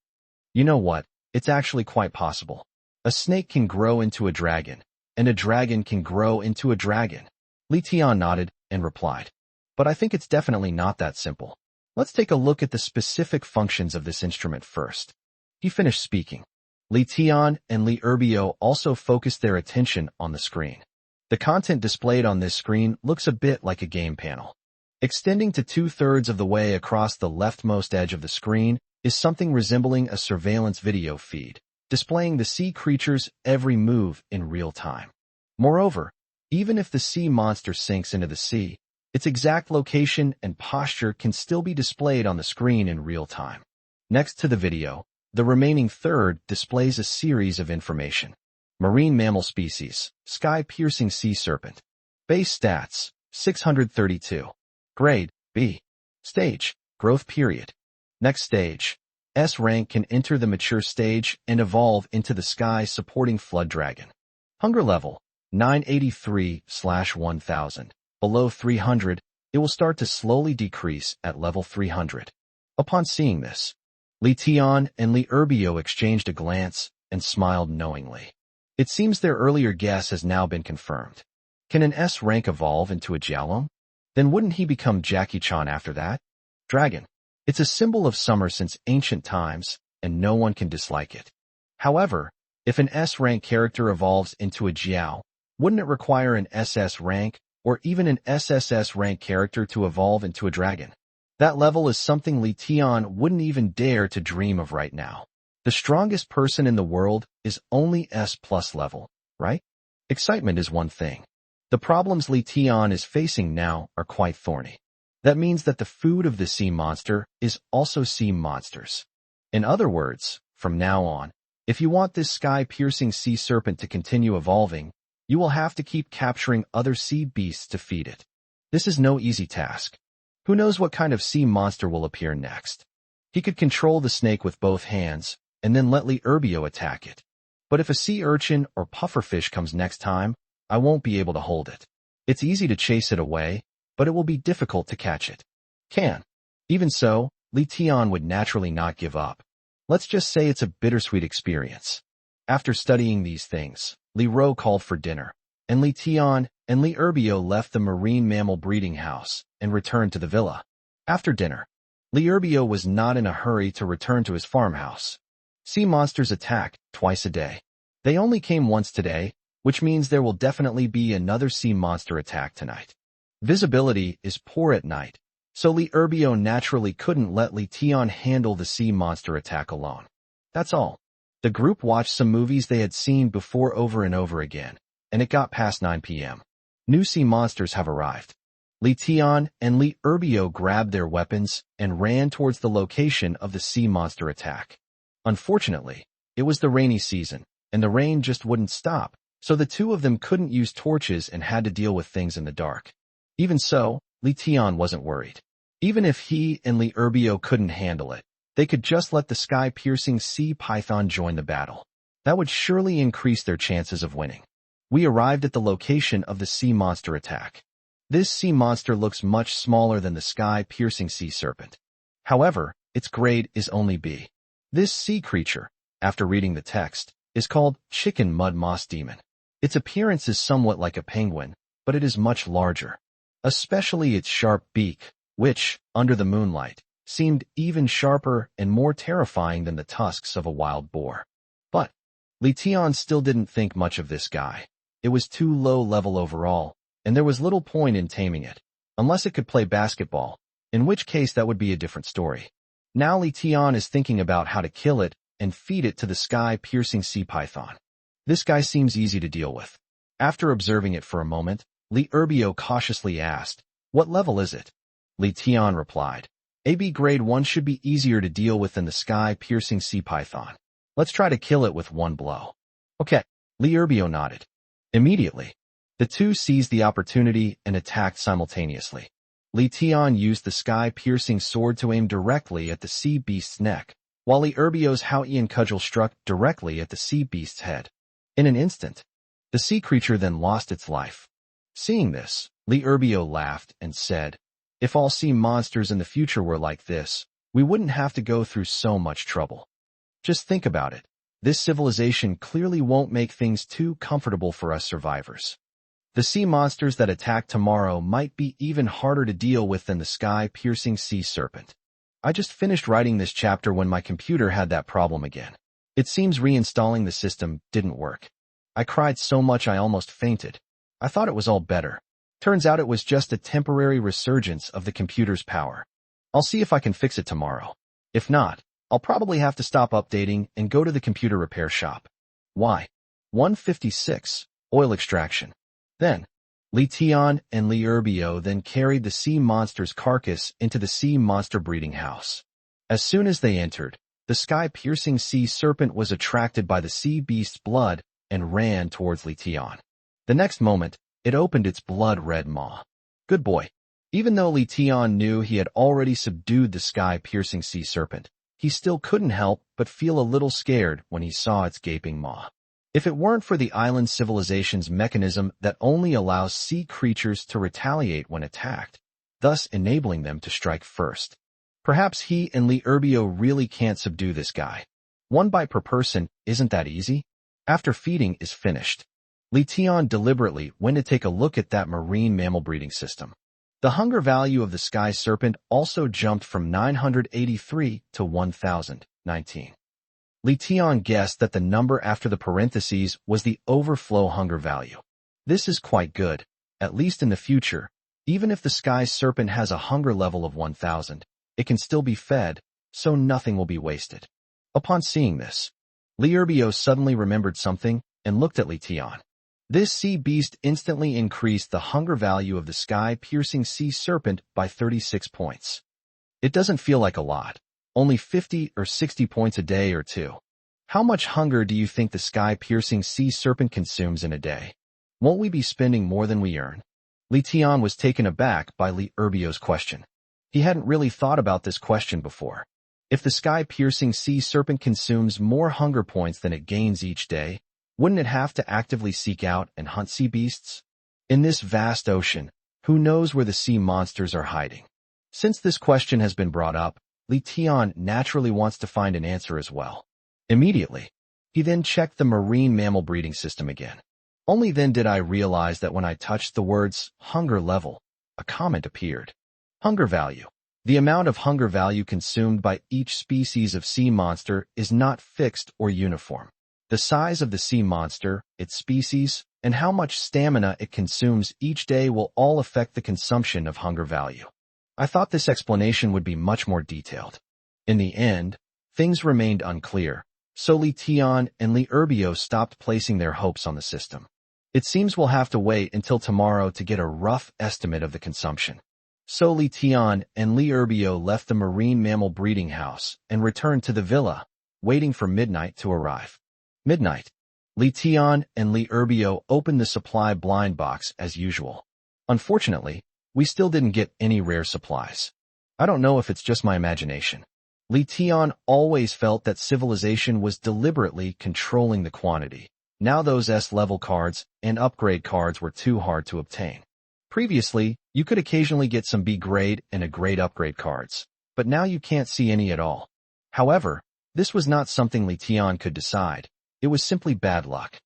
You know what, it's actually quite possible. A snake can grow into a dragon, and a dragon can grow into a dragon. Li Tian nodded and replied. But I think it's definitely not that simple. Let's take a look at the specific functions of this instrument first. He finished speaking. Li Tian and Li Erbio also focused their attention on the screen. The content displayed on this screen looks a bit like a game panel. Extending to 2/3 of the way across the leftmost edge of the screen is something resembling a surveillance video feed, displaying the sea creature's every move in real time. Moreover, even if the sea monster sinks into the sea, its exact location and posture can still be displayed on the screen in real time. Next to the video, the remaining third displays a series of information. Marine mammal species, sky-piercing sea serpent. Base stats, 632. Grade, B. Stage, growth period. Next stage, S rank can enter the mature stage and evolve into the sky-supporting flood dragon. Hunger level, 983/1000. Below 300, it will start to slowly decrease at level 300. Upon seeing this, Li Tian and Li Erbio exchanged a glance and smiled knowingly. It seems their earlier guess has now been confirmed. Can an S rank evolve into a Jiaolong? Then wouldn't he become Jackie Chan after that? Dragon. It's a symbol of summer since ancient times, and no one can dislike it. However, if an S rank character evolves into a Jiao, wouldn't it require an SS rank or even an SSS rank character to evolve into a dragon? That level is something Li Tian wouldn't even dare to dream of right now. The strongest person in the world is only S+ level, right? Excitement is one thing. The problems Li Tian is facing now are quite thorny. That means that the food of the sea monster is also sea monsters. In other words, from now on, if you want this sky-piercing sea serpent to continue evolving, you will have to keep capturing other sea beasts to feed it. This is no easy task. Who knows what kind of sea monster will appear next? He could control the snake with both hands, and then let Li Erbio attack it. But if a sea urchin or pufferfish comes next time, I won't be able to hold it. It's easy to chase it away, but it will be difficult to catch it. Even so, Li Tian would naturally not give up. Let's just say it's a bittersweet experience. After studying these things, Li Ro called for dinner, and Li Tian and Li Erbio left the marine mammal breeding house and returned to the villa. After dinner, Li Erbio was not in a hurry to return to his farmhouse. Sea monsters attack twice a day. They only came once today, which means there will definitely be another sea monster attack tonight. Visibility is poor at night, so Li Erbio naturally couldn't let Li Tian handle the sea monster attack alone. That's all. The group watched some movies they had seen before over and over again, and it got past 9 p.m. New sea monsters have arrived. Li Tian and Li Erbio grabbed their weapons and ran towards the location of the sea monster attack. Unfortunately, it was the rainy season, and the rain just wouldn't stop, so the two of them couldn't use torches and had to deal with things in the dark. Even so, Li Tian wasn't worried. Even if he and Li Erbio couldn't handle it, they could just let the sky-piercing sea python join the battle. That would surely increase their chances of winning. We arrived at the location of the sea monster attack. This sea monster looks much smaller than the sky-piercing sea serpent. However, its grade is only B. This sea creature, after reading the text, is called Chicken Mud Moss Demon. Its appearance is somewhat like a penguin, but it is much larger. Especially its sharp beak, which, under the moonlight, seemed even sharper and more terrifying than the tusks of a wild boar. But Li Tian still didn't think much of this guy. It was too low level overall, and there was little point in taming it, unless it could play basketball, in which case that would be a different story. Now Li Tian is thinking about how to kill it and feed it to the sky-piercing sea python. This guy seems easy to deal with. After observing it for a moment, Li Erbio cautiously asked, "What level is it?" Li Tian replied, "AB grade 1 should be easier to deal with than the sky-piercing sea python. Let's try to kill it with one blow." Okay, Li Erbio nodded. Immediately, the two seized the opportunity and attacked simultaneously. Li Tian used the sky-piercing sword to aim directly at the sea beast's neck, while Li Erbio's Haoyan cudgel struck directly at the sea beast's head. In an instant, the sea creature then lost its life. Seeing this, Li Erbio laughed and said, "If all sea monsters in the future were like this, we wouldn't have to go through so much trouble. Just think about it. This civilization clearly won't make things too comfortable for us survivors. The sea monsters that attack tomorrow might be even harder to deal with than the sky-piercing sea serpent." I just finished writing this chapter when my computer had that problem again. It seems reinstalling the system didn't work. I cried so much I almost fainted. I thought it was all better. Turns out it was just a temporary resurgence of the computer's power. I'll see if I can fix it tomorrow. If not, I'll probably have to stop updating and go to the computer repair shop. Why? 156. Oil extraction. Then, Li Tian and Li Erbio then carried the sea monster's carcass into the sea monster breeding house. As soon as they entered, the sky-piercing sea serpent was attracted by the sea beast's blood and ran towards Li Tian. The next moment, it opened its blood-red maw. Good boy. Even though Li Tian knew he had already subdued the sky-piercing sea serpent, he still couldn't help but feel a little scared when he saw its gaping maw. If it weren't for the island civilization's mechanism that only allows sea creatures to retaliate when attacked, thus enabling them to strike first, perhaps he and Li Erbio really can't subdue this guy. One bite per person isn't that easy. After feeding is finished, Li Tian deliberately went to take a look at that marine mammal breeding system. The hunger value of the sky serpent also jumped from 983 to 1019. Li Tian guessed that the number after the parentheses was the overflow hunger value. This is quite good, at least in the future. Even if the sky serpent has a hunger level of 1000, it can still be fed, so nothing will be wasted. Upon seeing this, Li Erbio suddenly remembered something and looked at Li Tian. This sea beast instantly increased the hunger value of the sky-piercing sea serpent by 36 points. It doesn't feel like a lot, only 50 or 60 points a day or two. How much hunger do you think the sky-piercing sea serpent consumes in a day? Won't we be spending more than we earn? Li Tian was taken aback by Li Erbio's question. He hadn't really thought about this question before. If the sky-piercing sea serpent consumes more hunger points than it gains each day, wouldn't it have to actively seek out and hunt sea beasts? In this vast ocean, who knows where the sea monsters are hiding? Since this question has been brought up, Li Tian naturally wants to find an answer as well. Immediately, he then checked the marine mammal breeding system again. Only then did I realize that when I touched the words hunger level, a comment appeared. Hunger value. The amount of hunger value consumed by each species of sea monster is not fixed or uniform. The size of the sea monster, its species, and how much stamina it consumes each day will all affect the consumption of hunger value. I thought this explanation would be much more detailed. In the end, things remained unclear, so Li Tian and Li Erbio stopped placing their hopes on the system. It seems we'll have to wait until tomorrow to get a rough estimate of the consumption. So Li Tian and Li Erbio left the marine mammal breeding house and returned to the villa, waiting for midnight to arrive. Midnight. Li Tian and Li Erbio opened the supply blind box as usual. Unfortunately, we still didn't get any rare supplies. I don't know if it's just my imagination. Li Tian always felt that civilization was deliberately controlling the quantity. Now those S-level cards and upgrade cards were too hard to obtain. Previously, you could occasionally get some B-grade and A-grade upgrade cards, but now you can't see any at all. However, this was not something Li Tian could decide. It was simply bad luck.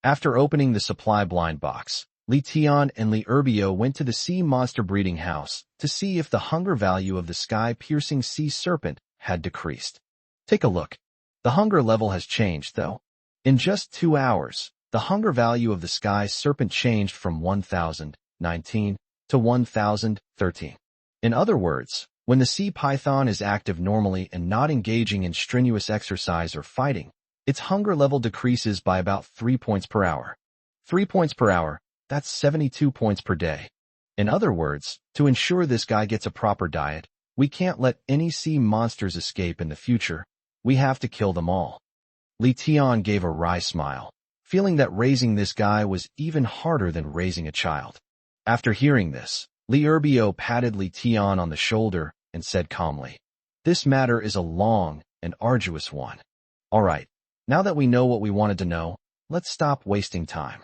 After opening the supply blind box, Li Tian and Li Erbio went to the sea monster breeding house to see if the hunger value of the sky-piercing sea serpent had decreased. Take a look. The hunger level has changed, though. In just 2 hours, the hunger value of the sky serpent changed from 1019 to 1013. In other words, when the sea python is active normally and not engaging in strenuous exercise or fighting, its hunger level decreases by about 3 points per hour. 3 points per hour, that's 72 points per day. In other words, to ensure this guy gets a proper diet, we can't let any sea monsters escape in the future. We have to kill them all. Li Tian gave a wry smile, feeling that raising this guy was even harder than raising a child. After hearing this, Li Erbio patted Li Tian on the shoulder and said calmly, "This matter is a long and arduous one. All right, now that we know what we wanted to know, let's stop wasting time.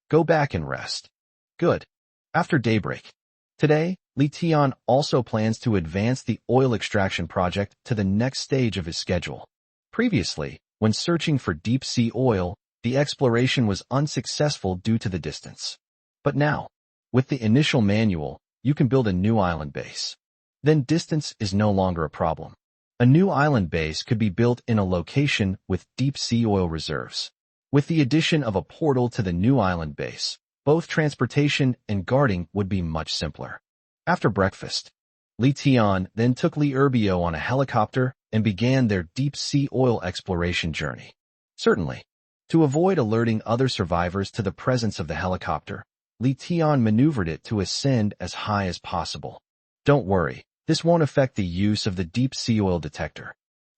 Go back and rest." Good. After daybreak. Today, Li Tian also plans to advance the oil extraction project to the next stage of his schedule. Previously, when searching for deep-sea oil, the exploration was unsuccessful due to the distance. But now, with the initial manual, you can build a new island base. Then distance is no longer a problem. A new island base could be built in a location with deep-sea oil reserves. With the addition of a portal to the new island base, both transportation and guarding would be much simpler. After breakfast, Li Tian then took Li Erbio on a helicopter and began their deep-sea oil exploration journey. Certainly, to avoid alerting other survivors to the presence of the helicopter, Li Tian maneuvered it to ascend as high as possible. Don't worry, this won't affect the use of the deep-sea oil detector.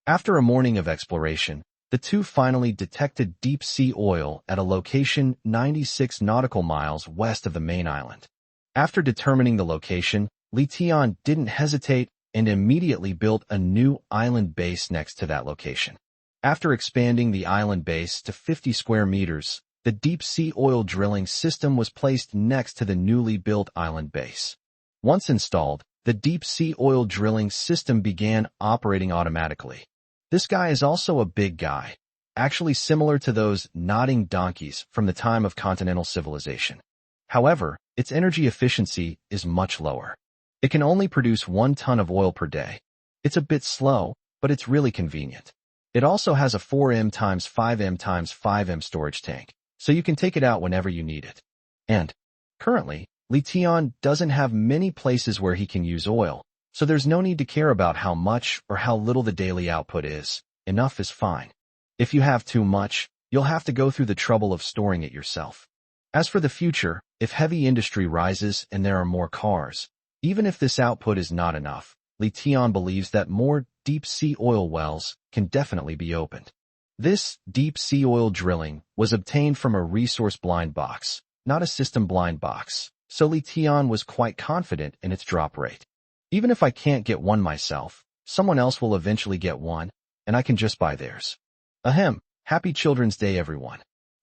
After a morning of exploration, the two finally detected deep-sea oil at a location 96 nautical miles west of the main island. After determining the location, Li Tian didn't hesitate and immediately built a new island base next to that location. After expanding the island base to 50 square meters, the deep-sea oil drilling system was placed next to the newly built island base. Once installed, the deep-sea oil drilling system began operating automatically. This guy is also a big guy, actually similar to those nodding donkeys from the time of continental civilization. However, its energy efficiency is much lower. It can only produce 1 ton of oil per day. It's a bit slow, but it's really convenient. It also has a 4M x 5M x 5M storage tank, so you can take it out whenever you need it. And, currently, Li Tian doesn't have many places where he can use oil, so there's no need to care about how much or how little the daily output is. Enough is fine. If you have too much, you'll have to go through the trouble of storing it yourself. As for the future, if heavy industry rises and there are more cars, even if this output is not enough, Li Tian believes that more deep-sea oil wells can definitely be opened. This deep-sea oil drilling was obtained from a resource blind box, not a system blind box, so Li Tian was quite confident in its drop rate. Even if I can't get one myself, someone else will eventually get one, and I can just buy theirs. Ahem, happy Children's Day everyone.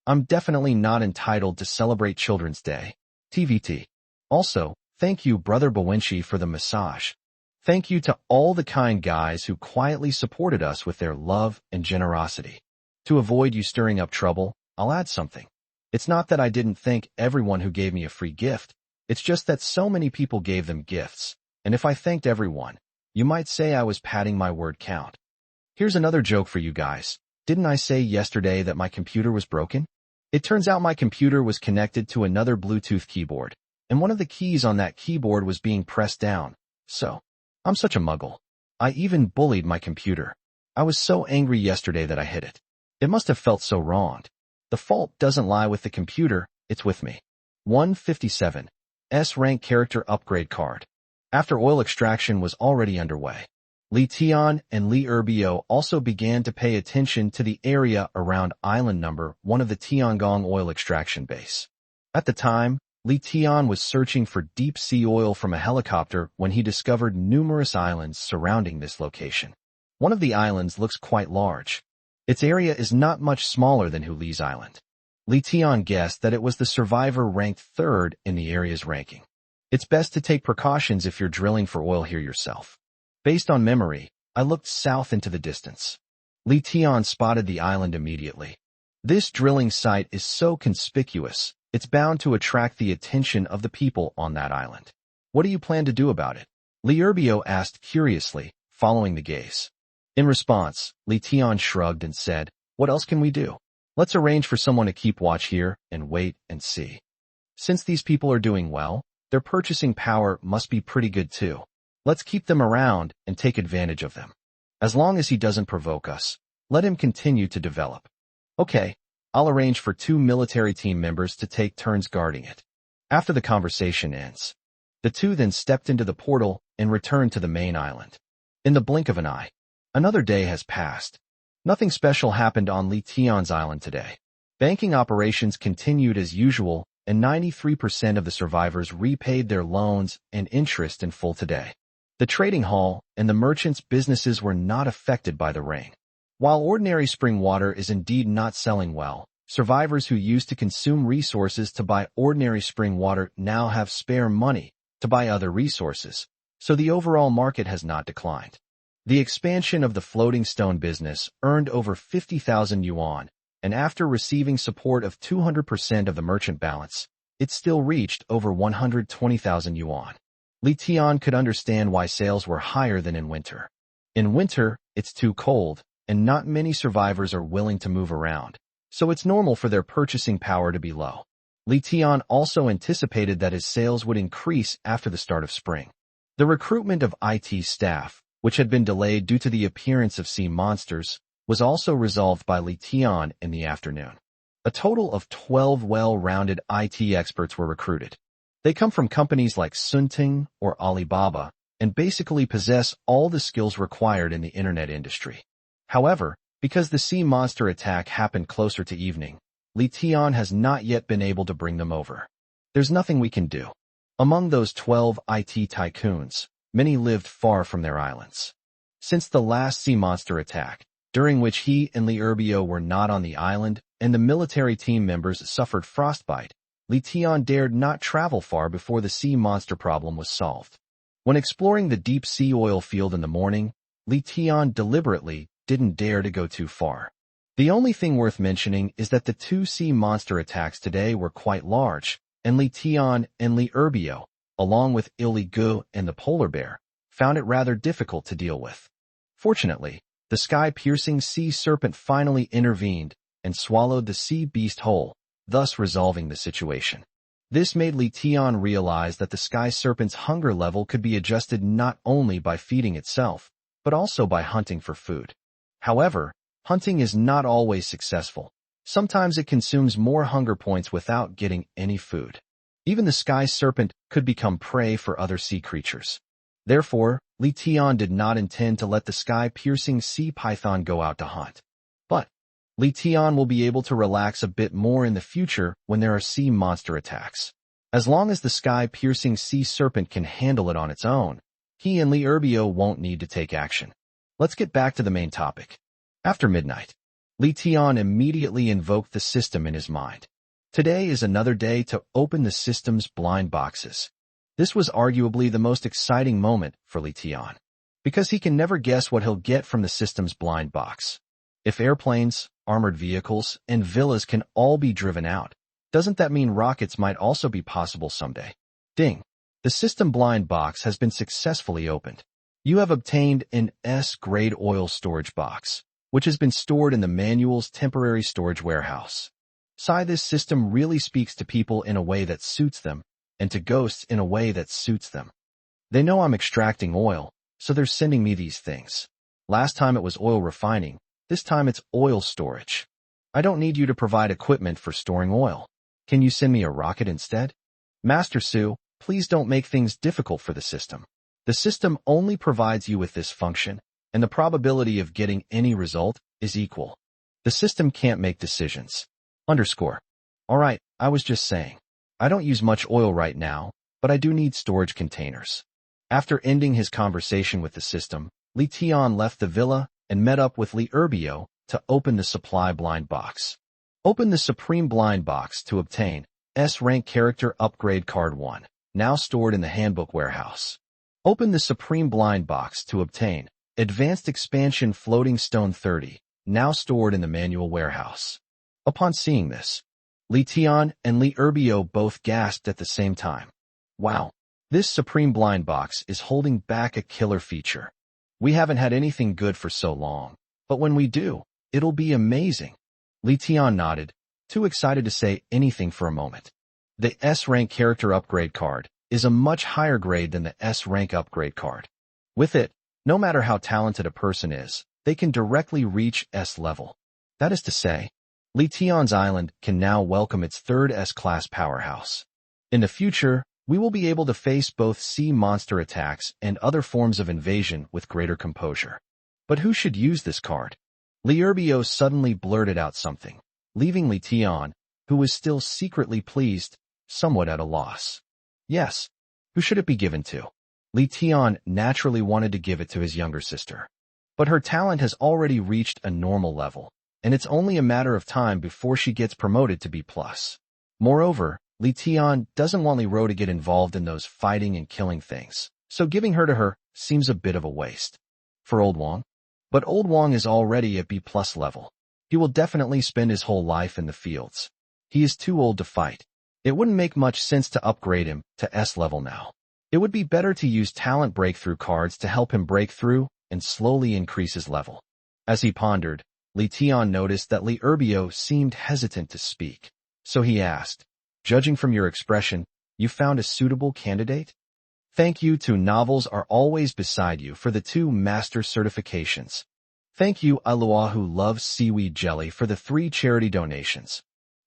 I'm definitely not entitled to celebrate Children's Day. TVT. Also, thank you Brother Bowenchi for the massage. Thank you to all the kind guys who quietly supported us with their love and generosity. To avoid you stirring up trouble, I'll add something. It's not that I didn't thank everyone who gave me a free gift. It's just that so many people gave them gifts. And if I thanked everyone, you might say I was padding my word count. Here's another joke for you guys. Didn't I say yesterday that my computer was broken? It turns out my computer was connected to another Bluetooth keyboard, and one of the keys on that keyboard was being pressed down. So, I'm such a muggle. I even bullied my computer. I was so angry yesterday that I hit it. It must have felt so wronged. The fault doesn't lie with the computer, it's with me. 157. S-rank character upgrade card. After oil extraction was already underway, Li Tian and Li Erbio also began to pay attention to the area around island number 1 of the Tiangong oil extraction base. At the time, Li Tian was searching for deep-sea oil from a helicopter when he discovered numerous islands surrounding this location. One of the islands looks quite large. Its area is not much smaller than Huli's island. Li Tian guessed that it was the survivor ranked 3rd in the area's ranking. It's best to take precautions if you're drilling for oil here yourself. Based on memory, I looked south into the distance. Li Tian spotted the island immediately. This drilling site is so conspicuous, it's bound to attract the attention of the people on that island. What do you plan to do about it? Li Erbio asked curiously, following the gaze. In response, Li Tian shrugged and said, "What else can we do? Let's arrange for someone to keep watch here and wait and see. Since these people are doing well, their purchasing power must be pretty good too. Let's keep them around and take advantage of them. As long as he doesn't provoke us, let him continue to develop. Okay, I'll arrange for 2 military team members to take turns guarding it." After the conversation ends, the 2 then stepped into the portal and returned to the main island. In the blink of an eye, another day has passed. Nothing special happened on Li Tian's island today. Banking operations continued as usual, and 93% of the survivors repaid their loans and interest in full today. The trading hall and the merchants' businesses were not affected by the rain. While ordinary spring water is indeed not selling well, survivors who used to consume resources to buy ordinary spring water now have spare money to buy other resources, so the overall market has not declined. The expansion of the floating stone business earned over 50,000 yuan, and after receiving support of 200% of the merchant balance, it still reached over 120,000 yuan. Li Tian could understand why sales were higher than in winter. In winter, it's too cold, and not many survivors are willing to move around, so it's normal for their purchasing power to be low. Li Tian also anticipated that his sales would increase after the start of spring. The recruitment of IT staff, which had been delayed due to the appearance of sea monsters, was also resolved by Li Tian in the afternoon. A total of 12 well-rounded IT experts were recruited. They come from companies like Sunting or Alibaba and basically possess all the skills required in the internet industry. However, because the sea monster attack happened closer to evening, Li Tian has not yet been able to bring them over. There's nothing we can do. Among those 12 IT tycoons, many lived far from their islands. Since the last sea monster attack, during which he and Li Erbio were not on the island and the military team members suffered frostbite, Li Tian dared not travel far before the sea monster problem was solved. When exploring the deep sea oil field in the morning, Li Tian deliberately didn't dare to go too far. The only thing worth mentioning is that the 2 sea monster attacks today were quite large, and Li Tian and Li Erbio, along with Ili Gu and the polar bear, found it rather difficult to deal with. Fortunately, the sky-piercing sea serpent finally intervened and swallowed the sea beast whole, thus resolving the situation. This made Li Tian realize that the sky serpent's hunger level could be adjusted not only by feeding itself, but also by hunting for food. However, hunting is not always successful. Sometimes it consumes more hunger points without getting any food. Even the sky serpent could become prey for other sea creatures. Therefore, Li Tian did not intend to let the sky-piercing sea python go out to hunt. But Li Tian will be able to relax a bit more in the future when there are sea monster attacks. As long as the sky-piercing sea serpent can handle it on its own, he and Li Erbio won't need to take action. Let's get back to the main topic. After midnight, Li Tian immediately invoked the system in his mind. Today is another day to open the system's blind boxes. This was arguably the most exciting moment for Li Tian, because he can never guess what he'll get from the system's blind box. If airplanes, armored vehicles, and villas can all be driven out, doesn't that mean rockets might also be possible someday? Ding! The system blind box has been successfully opened. You have obtained an S-grade oil storage box, which has been stored in the manual's temporary storage warehouse. This system really speaks to people in a way that suits them, and to ghosts in a way that suits them. They know I'm extracting oil, so they're sending me these things. Last time it was oil refining, this time it's oil storage. I don't need you to provide equipment for storing oil. Can you send me a rocket instead? Master Su, please don't make things difficult for the system. The system only provides you with this function, and the probability of getting any result is equal. The system can't make decisions. Alright, I was just saying. I don't use much oil right now, but I do need storage containers. After ending his conversation with the system, Li Tian left the villa and met up with Li Erbio to open the supply blind box. Open the Supreme Blind Box to obtain S-rank character upgrade card 1, now stored in the handbook warehouse. Open the Supreme Blind Box to obtain Advanced Expansion Floating Stone 30, now stored in the manual warehouse. Upon seeing this, Li Tian and Li Erbio both gasped at the same time. Wow, this Supreme Blind Box is holding back a killer feature. We haven't had anything good for so long, but when we do, it'll be amazing. Li Tian nodded, too excited to say anything for a moment. The S-rank character upgrade card is a much higher grade than the S-rank upgrade card. With it, no matter how talented a person is, they can directly reach S level. That is to say, Li Tian's island can now welcome its third S-class powerhouse. In the future, we will be able to face both sea monster attacks and other forms of invasion with greater composure. But who should use this card? Li Erbio suddenly blurted out something, leaving Li Tian, who was still secretly pleased, somewhat at a loss. Yes, who should it be given to? Li Tian naturally wanted to give it to his younger sister. But her talent has already reached a normal level, and it's only a matter of time before she gets promoted to B+. Moreover, Li Tian doesn't want Li Ro to get involved in those fighting and killing things, so giving her to her seems a bit of a waste. For Old Wang? But Old Wang is already at B+ level. He will definitely spend his whole life in the fields. He is too old to fight. It wouldn't make much sense to upgrade him to S level now. It would be better to use talent breakthrough cards to help him break through and slowly increase his level. As he pondered, Li Tian noticed that Li Erbio seemed hesitant to speak. So he asked, "Judging from your expression, you found a suitable candidate? Thank you to Novels Are Always Beside You for the 2 master certifications. Thank you Alua Who Loves Seaweed Jelly for the 3 charity donations.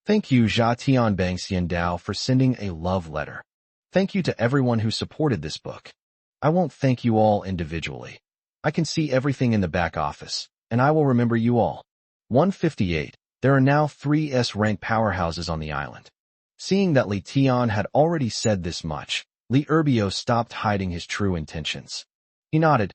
Thank you Jia Tianbang Xiandao for sending a love letter. Thank you to everyone who supported this book. I won't thank you all individually. I can see everything in the back office, and I will remember you all." 158. There are now 3 S-rank powerhouses on the island. Seeing that Li Tian had already said this much, Li Erbio stopped hiding his true intentions. He nodded.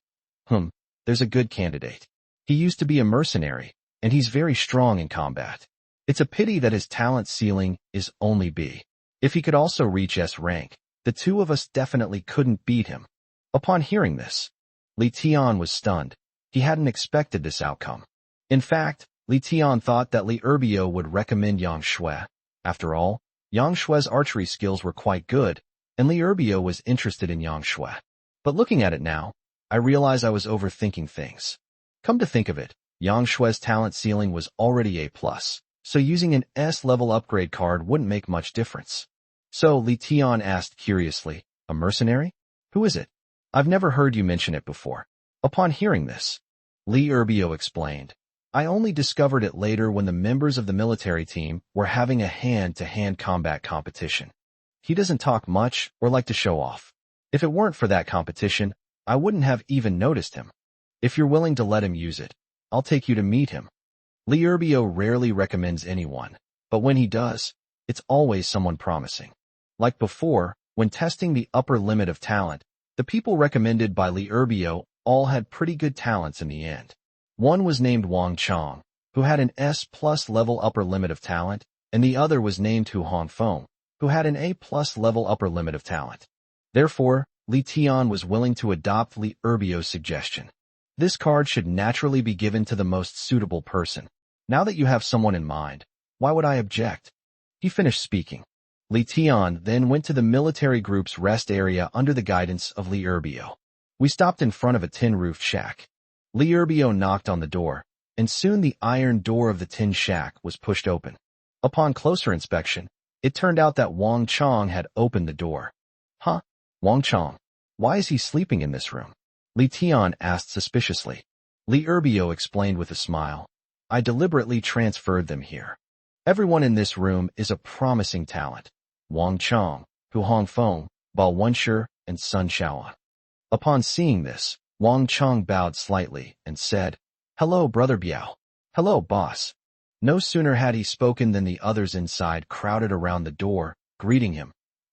There's a good candidate. He used to be a mercenary, and he's very strong in combat. It's a pity that his talent ceiling is only B. If he could also reach S rank, the 2 of us definitely couldn't beat him. Upon hearing this, Li Tian was stunned. He hadn't expected this outcome. In fact, Li Tian thought that Li Erbio would recommend Yang Shui. After all, Yang Shui's archery skills were quite good, and Li Erbio was interested in Yang Shui. But looking at it now, I realize I was overthinking things. Come to think of it, Yang Shui's talent ceiling was already A+, so using an S-level upgrade card wouldn't make much difference. So Li Tian asked curiously, "A mercenary? Who is it? I've never heard you mention it before." Upon hearing this, Li Erbio explained, "I only discovered it later when the members of the military team were having a hand-to-hand combat competition. He doesn't talk much or like to show off. If it weren't for that competition, I wouldn't have even noticed him. If you're willing to let him use it, I'll take you to meet him." Li Erbio rarely recommends anyone, but when he does, it's always someone promising. Like before, when testing the upper limit of talent, the people recommended by Li Erbio all had pretty good talents in the end. One was named Wang Chong, who had an S+ level upper limit of talent, and the other was named Hu Hongfeng, who had an A+ level upper limit of talent. Therefore, Li Tian was willing to adopt Li Erbio's suggestion. This card should naturally be given to the most suitable person. Now that you have someone in mind, why would I object? He finished speaking. Li Tian then went to the military group's rest area under the guidance of Li Erbio. We stopped in front of a tin-roofed shack. Li Erbio knocked on the door, and soon the iron door of the tin shack was pushed open. Upon closer inspection, it turned out that Wang Chong had opened the door. Huh? Wang Chong? Why is he sleeping in this room? Li Tian asked suspiciously. Li Erbio explained with a smile. I deliberately transferred them here. Everyone in this room is a promising talent. Wang Chong, Hu Hongfeng, Bao Wenshi, and Sun Shaoan. Upon seeing this, Wang Chong bowed slightly and said, Hello, Brother Biao. Hello, boss. No sooner had he spoken than the others inside crowded around the door, greeting him.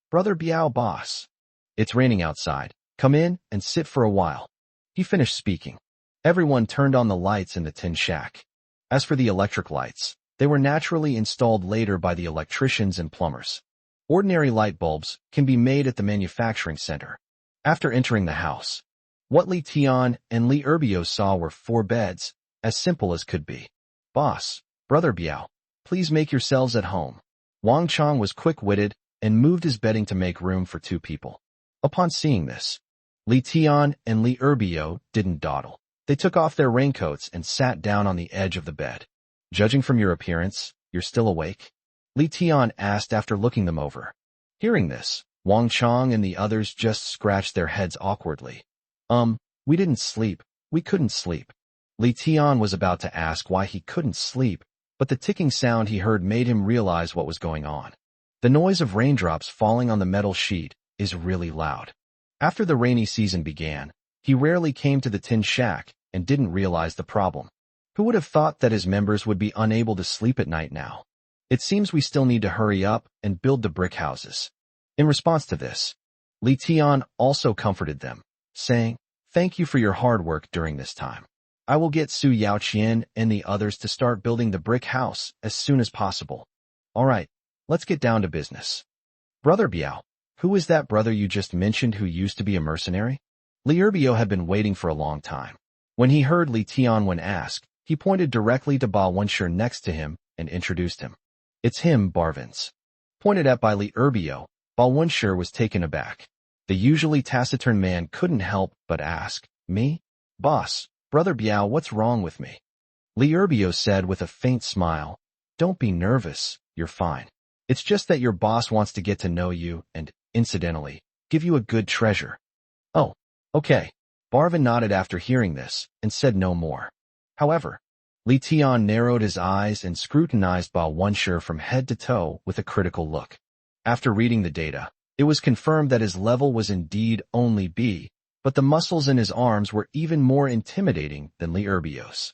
Brother Biao, boss. It's raining outside. Come in and sit for a while. He finished speaking. Everyone turned on the lights in the tin shack. As for the electric lights, they were naturally installed later by the electricians and plumbers. Ordinary light bulbs can be made at the manufacturing center. After entering the house, what Li Tian and Li Erbio saw were 4 beds, as simple as could be. Boss, Brother Biao, please make yourselves at home. Wang Chong was quick-witted and moved his bedding to make room for 2 people. Upon seeing this, Li Tian and Li Erbio didn't dawdle. They took off their raincoats and sat down on the edge of the bed. Judging from your appearance, you're still awake? Li Tian asked after looking them over. Hearing this, Wang Chong and the others just scratched their heads awkwardly. We didn't sleep. We couldn't sleep. Li Tian was about to ask why he couldn't sleep, but the ticking sound he heard made him realize what was going on. The noise of raindrops falling on the metal sheet is really loud. After the rainy season began, he rarely came to the tin shack and didn't realize the problem. Who would have thought that his members would be unable to sleep at night now? It seems we still need to hurry up and build the brick houses. In response to this, Li Tian also comforted them, saying, Thank you for your hard work during this time. I will get Su Yaoqian and the others to start building the brick house as soon as possible. All right, let's get down to business. Brother Biao, who is that brother you just mentioned who used to be a mercenary? Li Erbio had been waiting for a long time. When he heard Li Tian when asked, he pointed directly to Bao Wenshi next to him and introduced him. It's him, Barvins. Pointed at by Li Erbio, Bao Wenshi was taken aback. The usually taciturn man couldn't help but ask, Me? Boss, Brother Biao, what's wrong with me? Li Erbio said with a faint smile, Don't be nervous, you're fine. It's just that your boss wants to get to know you and, incidentally, give you a good treasure. Oh, okay. Barvin nodded after hearing this and said no more. However, Li Tian narrowed his eyes and scrutinized Bao Wenshi from head to toe with a critical look. After reading the data, it was confirmed that his level was indeed only B, but the muscles in his arms were even more intimidating than Li Erbio's.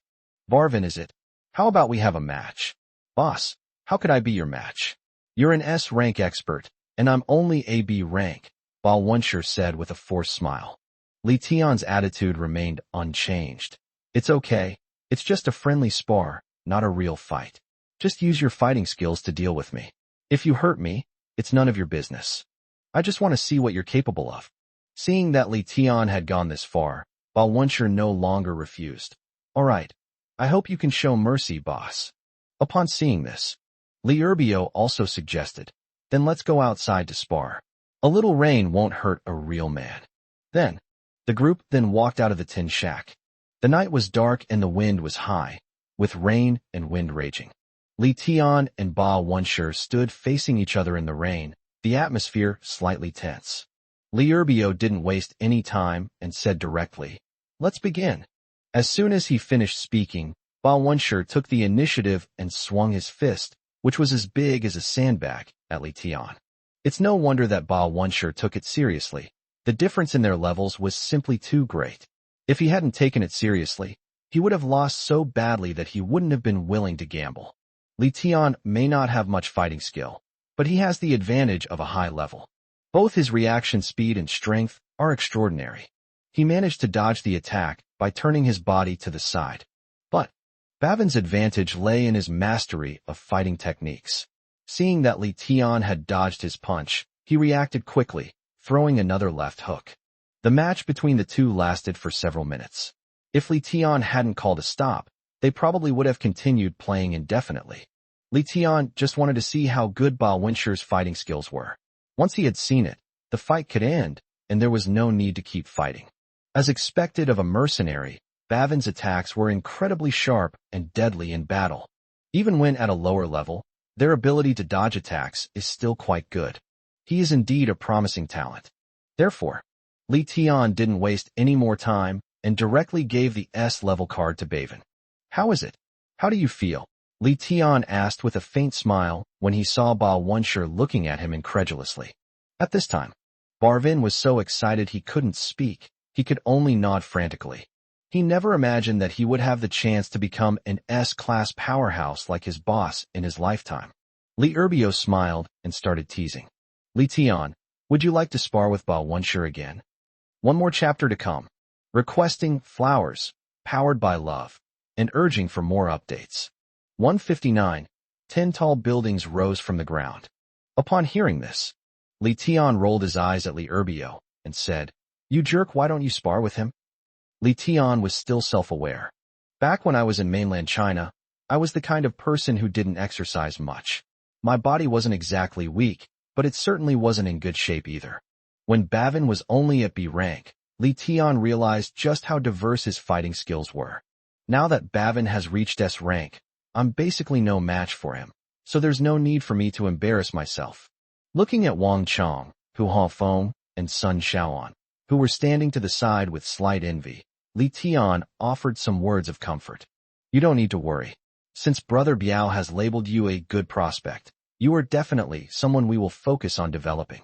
Barvin, is it? How about we have a match? Boss, how could I be your match? You're an S rank expert, and I'm only AB rank, Bao Wenshi said with a forced smile. Li Tian's attitude remained unchanged. It's okay. It's just a friendly spar, not a real fight. Just use your fighting skills to deal with me. If you hurt me, it's none of your business. I just want to see what you're capable of. Seeing that Li Tian had gone this far, Bao Wenshi no longer refused. All right. I hope you can show mercy, boss. Upon seeing this, Li Erbio also suggested, Then let's go outside to spar. A little rain won't hurt a real man. The group then walked out of the tin shack. The night was dark and the wind was high, with rain and wind raging. Li Tian and Bao Wenshi stood facing each other in the rain, the atmosphere slightly tense. Li Erbio didn't waste any time and said directly, Let's begin. As soon as he finished speaking, Bao Wenshi took the initiative and swung his fist, which was as big as a sandbag, at Li Tian. It's no wonder that Bao Wenshi took it seriously. The difference in their levels was simply too great. If he hadn't taken it seriously, he would have lost so badly that he wouldn't have been willing to gamble. Li Tian may not have much fighting skill, but he has the advantage of a high level. Both his reaction speed and strength are extraordinary. He managed to dodge the attack by turning his body to the side. But Bavin's advantage lay in his mastery of fighting techniques. Seeing that Li Tian had dodged his punch, he reacted quickly, throwing another left hook. The match between the two lasted for several minutes. If Li Tian hadn't called a stop, they probably would have continued playing indefinitely. Li Tian just wanted to see how good Ba Wenshur's fighting skills were. Once he had seen it, the fight could end, and there was no need to keep fighting. As expected of a mercenary, Bavin's attacks were incredibly sharp and deadly in battle. Even when at a lower level, their ability to dodge attacks is still quite good. He is indeed a promising talent. Therefore, Li Tian didn't waste any more time and directly gave the S-level card to Bavin. "How is it? How do you feel?" Li Tian asked with a faint smile when he saw Ba Wenshur looking at him incredulously. At this time, Barvin was so excited he couldn't speak. He could only nod frantically. He never imagined that he would have the chance to become an S-class powerhouse like his boss in his lifetime. Li Erbio smiled and started teasing. "Li Tian, would you like to spar with Ba Wenshur again?" One more chapter to come. Requesting flowers, powered by love, and urging for more updates. 159. 10 tall buildings rose from the ground. Upon hearing this, Li Tian rolled his eyes at Li Erbio and said, "You jerk, why don't you spar with him?" Li Tian was still self-aware. "Back when I was in mainland China, I was the kind of person who didn't exercise much. My body wasn't exactly weak, but it certainly wasn't in good shape either." When Bavin was only at B rank, Li Tian realized just how diverse his fighting skills were. Now that Bavin has reached S rank, I'm basically no match for him, so there's no need for me to embarrass myself. Looking at Wang Chong, Hu Hongfeng, and Sun Shaoan, who were standing to the side with slight envy, Li Tian offered some words of comfort. "You don't need to worry. Since Brother Biao has labeled you a good prospect, you are definitely someone we will focus on developing.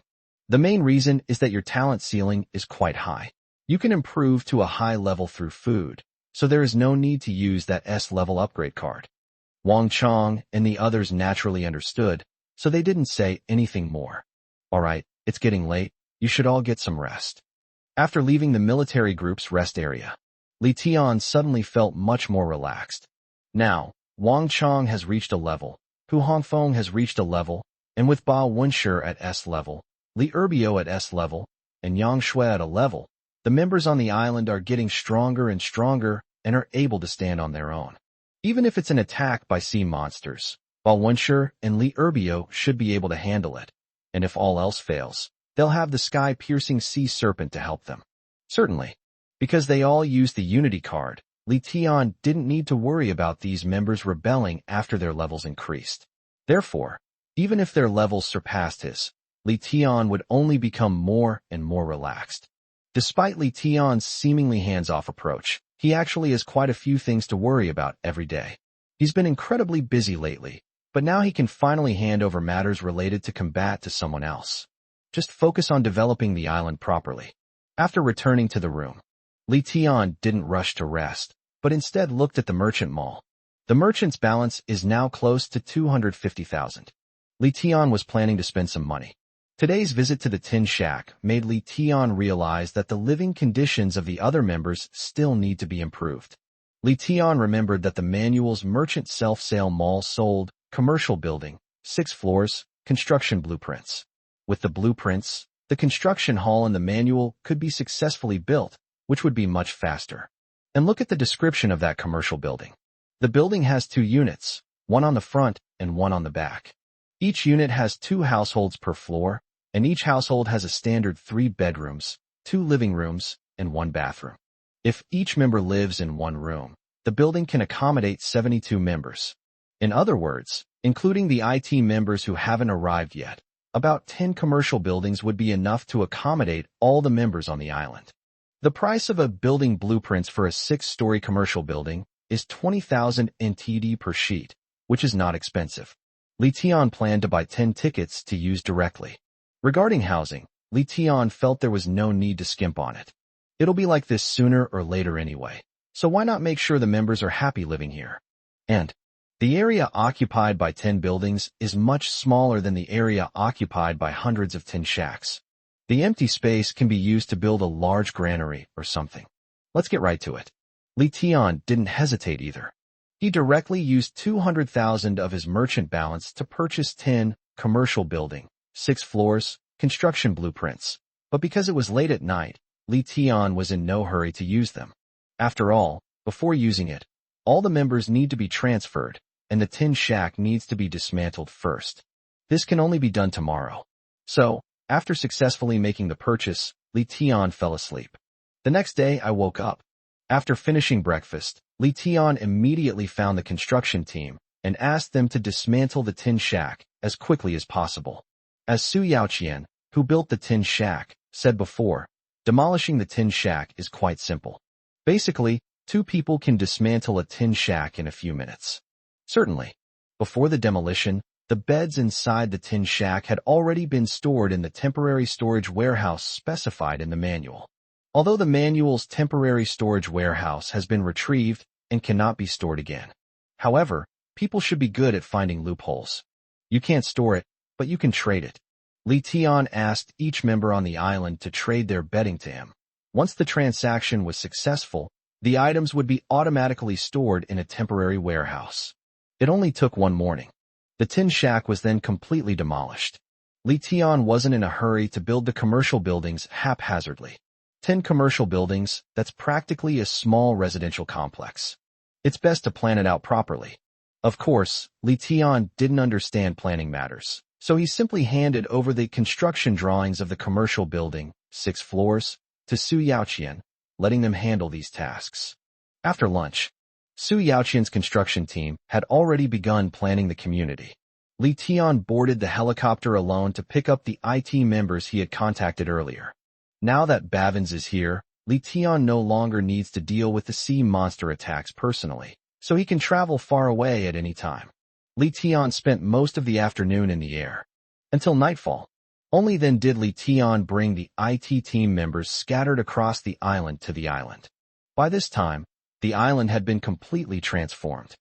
The main reason is that your talent ceiling is quite high. You can improve to a high level through food, so there is no need to use that S-level upgrade card." Wang Chong and the others naturally understood, so they didn't say anything more. "All right, it's getting late. You should all get some rest." After leaving the military group's rest area, Li Tian suddenly felt much more relaxed. Now, Wang Chong has reached a level, Hu Hongfeng has reached a level, and with Ba Wenshur at S level, Li Erbio at S level, and Yang Shui at a level, the members on the island are getting stronger and stronger and are able to stand on their own. Even if it's an attack by sea monsters, Ba Wenshur and Li Erbio should be able to handle it, and if all else fails, they'll have the sky-piercing sea serpent to help them. Certainly, because they all used the Unity card, Li Tian didn't need to worry about these members rebelling after their levels increased. Therefore, even if their levels surpassed his, Li Tian would only become more and more relaxed. Despite Li Tian's seemingly hands-off approach, he actually has quite a few things to worry about every day. He's been incredibly busy lately, but now he can finally hand over matters related to combat to someone else. Just focus on developing the island properly. After returning to the room, Li Tian didn't rush to rest, but instead looked at the merchant mall. The merchant's balance is now close to 250,000. Li Tian was planning to spend some money. Today's visit to the Tin Shack made Li Tian realize that the living conditions of the other members still need to be improved. Li Tian remembered that the manual's merchant self-sale mall sold commercial building, 6 floors, construction blueprints. With the blueprints, the construction hall in the manual could be successfully built, which would be much faster. And look at the description of that commercial building. The building has 2 units, one on the front and one on the back. Each unit has 2 households per floor, and each household has a standard 3 bedrooms, 2 living rooms, and 1 bathroom. If each member lives in one room, the building can accommodate 72 members. In other words, including the IT members who haven't arrived yet, about 10 commercial buildings would be enough to accommodate all the members on the island. The price of a building blueprints for a 6-story commercial building is 20,000 NTD per sheet, which is not expensive. Li Tian planned to buy 10 tickets to use directly. Regarding housing, Li Tian felt there was no need to skimp on it. It'll be like this sooner or later anyway, so why not make sure the members are happy living here? And the area occupied by 10 buildings is much smaller than the area occupied by hundreds of tin shacks. The empty space can be used to build a large granary or something. Let's get right to it. Li Tian didn't hesitate either. He directly used 200,000 of his merchant balance to purchase 10 commercial building, 6 floors, construction blueprints, But because it was late at night, Li Tian was in no hurry to use them. After all, before using it, all the members need to be transferred, and the tin shack needs to be dismantled first. This can only be done tomorrow. So, after successfully making the purchase, Li Tian fell asleep. The next day I woke up. After finishing breakfast, Li Tian immediately found the construction team and asked them to dismantle the tin shack as quickly as possible. As Su Yaoqian, who built the tin shack, said before, demolishing the tin shack is quite simple. Basically, 2 people can dismantle a tin shack in a few minutes. Certainly. Before the demolition, the beds inside the tin shack had already been stored in the temporary storage warehouse specified in the manual. Although the manual's temporary storage warehouse has been retrieved and cannot be stored again. However, people should be good at finding loopholes. You can't store it, but you can trade it. Li Tian asked each member on the island to trade their bedding to him. Once the transaction was successful, the items would be automatically stored in a temporary warehouse. It only took one morning. The tin shack was then completely demolished. Li Tian wasn't in a hurry to build the commercial buildings haphazardly. 10 commercial buildings, that's practically a small residential complex. It's best to plan it out properly. Of course, Li Tian didn't understand planning matters, so he simply handed over the construction drawings of the commercial building, 6 floors, to Su Yaoqian, letting them handle these tasks. After lunch, Su Yaoqian's construction team had already begun planning the community. Li Tian boarded the helicopter alone to pick up the IT members he had contacted earlier. Now that Bavins is here, Li Tian no longer needs to deal with the sea monster attacks personally, so he can travel far away at any time. Li Tian spent most of the afternoon in the air, until nightfall. Only then did Li Tian bring the IT team members scattered across the island to the island. By this time, the island had been completely transformed.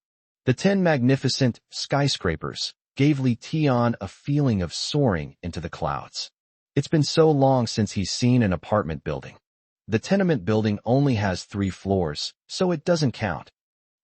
The 10 magnificent skyscrapers gave Li Tian a feeling of soaring into the clouds. It's been so long since he's seen an apartment building. The tenement building only has 3 floors, so it doesn't count.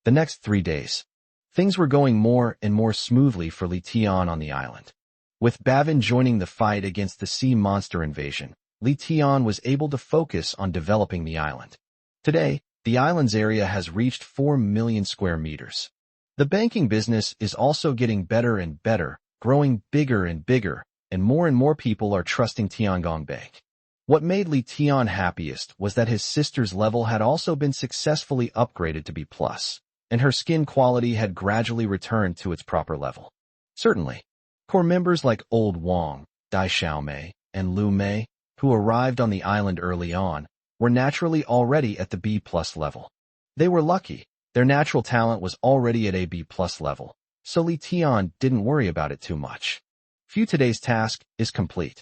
The next 3 days, things were going more and more smoothly for Li Tian on the island. With Bavin joining the fight against the sea monster invasion, Li Tian was able to focus on developing the island. Today, the island's area has reached 4 million square meters. The banking business is also getting better and better, growing bigger and bigger, and more people are trusting Tiangong Bank. What made Li Tian happiest was that his sister's level had also been successfully upgraded to B+, and her skin quality had gradually returned to its proper level. Certainly, core members like Old Wang, Dai Xiaomei, and Lu Mei, who arrived on the island early on, were naturally already at the B+ level. They were lucky. Their natural talent was already at a B+ level, so Li Tian didn't worry about it too much. Today's task is complete.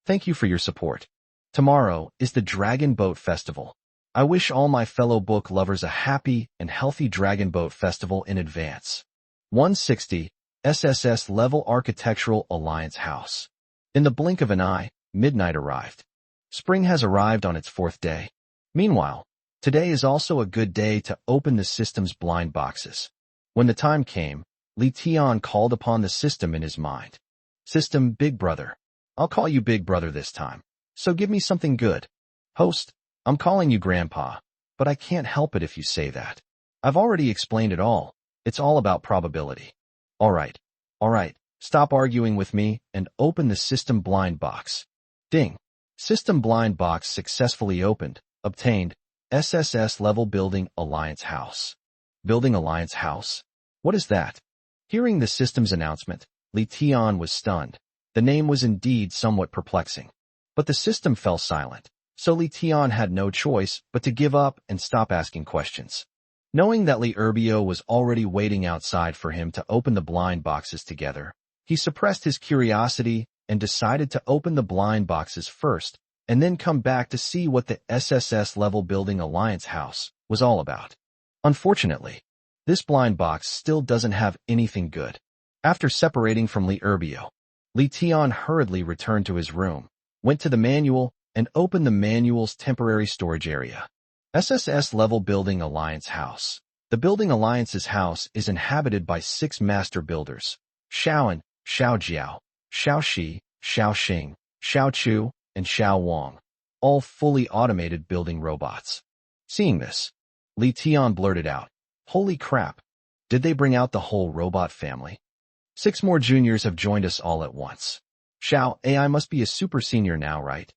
Thank you for your support. Tomorrow is the Dragon Boat Festival. I wish all my fellow book lovers a happy and healthy Dragon Boat Festival in advance. 160, SSS Level Architectural Alliance House. In the blink of an eye, midnight arrived. Spring has arrived on its 4th day. Meanwhile, today is also a good day to open the system's blind boxes. When the time came, Li Tian called upon the system in his mind. System Big Brother. I'll call you Big Brother this time, so give me something good. Host, I'm calling you Grandpa, but I can't help it if you say that. I've already explained it all. It's all about probability. All right, stop arguing with me and open the system blind box. Ding. System blind box successfully opened. Obtained. SSS Level Building Alliance House. Building Alliance House? What is that? Hearing the system's announcement, Li Tian was stunned. The name was indeed somewhat perplexing. But the system fell silent, so Li Tian had no choice but to give up and stop asking questions. Knowing that Li Erbio was already waiting outside for him to open the blind boxes together, he suppressed his curiosity and decided to open the blind boxes first, and then come back to see what the SSS Level Building Alliance House was all about. Unfortunately, this blind box still doesn't have anything good. After separating from Li Erbio, Li Tian hurriedly returned to his room, went to the manual, and opened the manual's temporary storage area. SSS Level Building Alliance House. The Building Alliance's house is inhabited by 6 master builders: Shaoan, Xiao Jiao, Xiao Shi, Xiao Xing, Xiao Chu, and Xiao Wang. all fully automated building robots. Seeing this, Li Tian blurted out, "Holy crap! Did they bring out the whole robot family? 6 more juniors have joined us all at once. Xiao AI must be a super senior now, right?"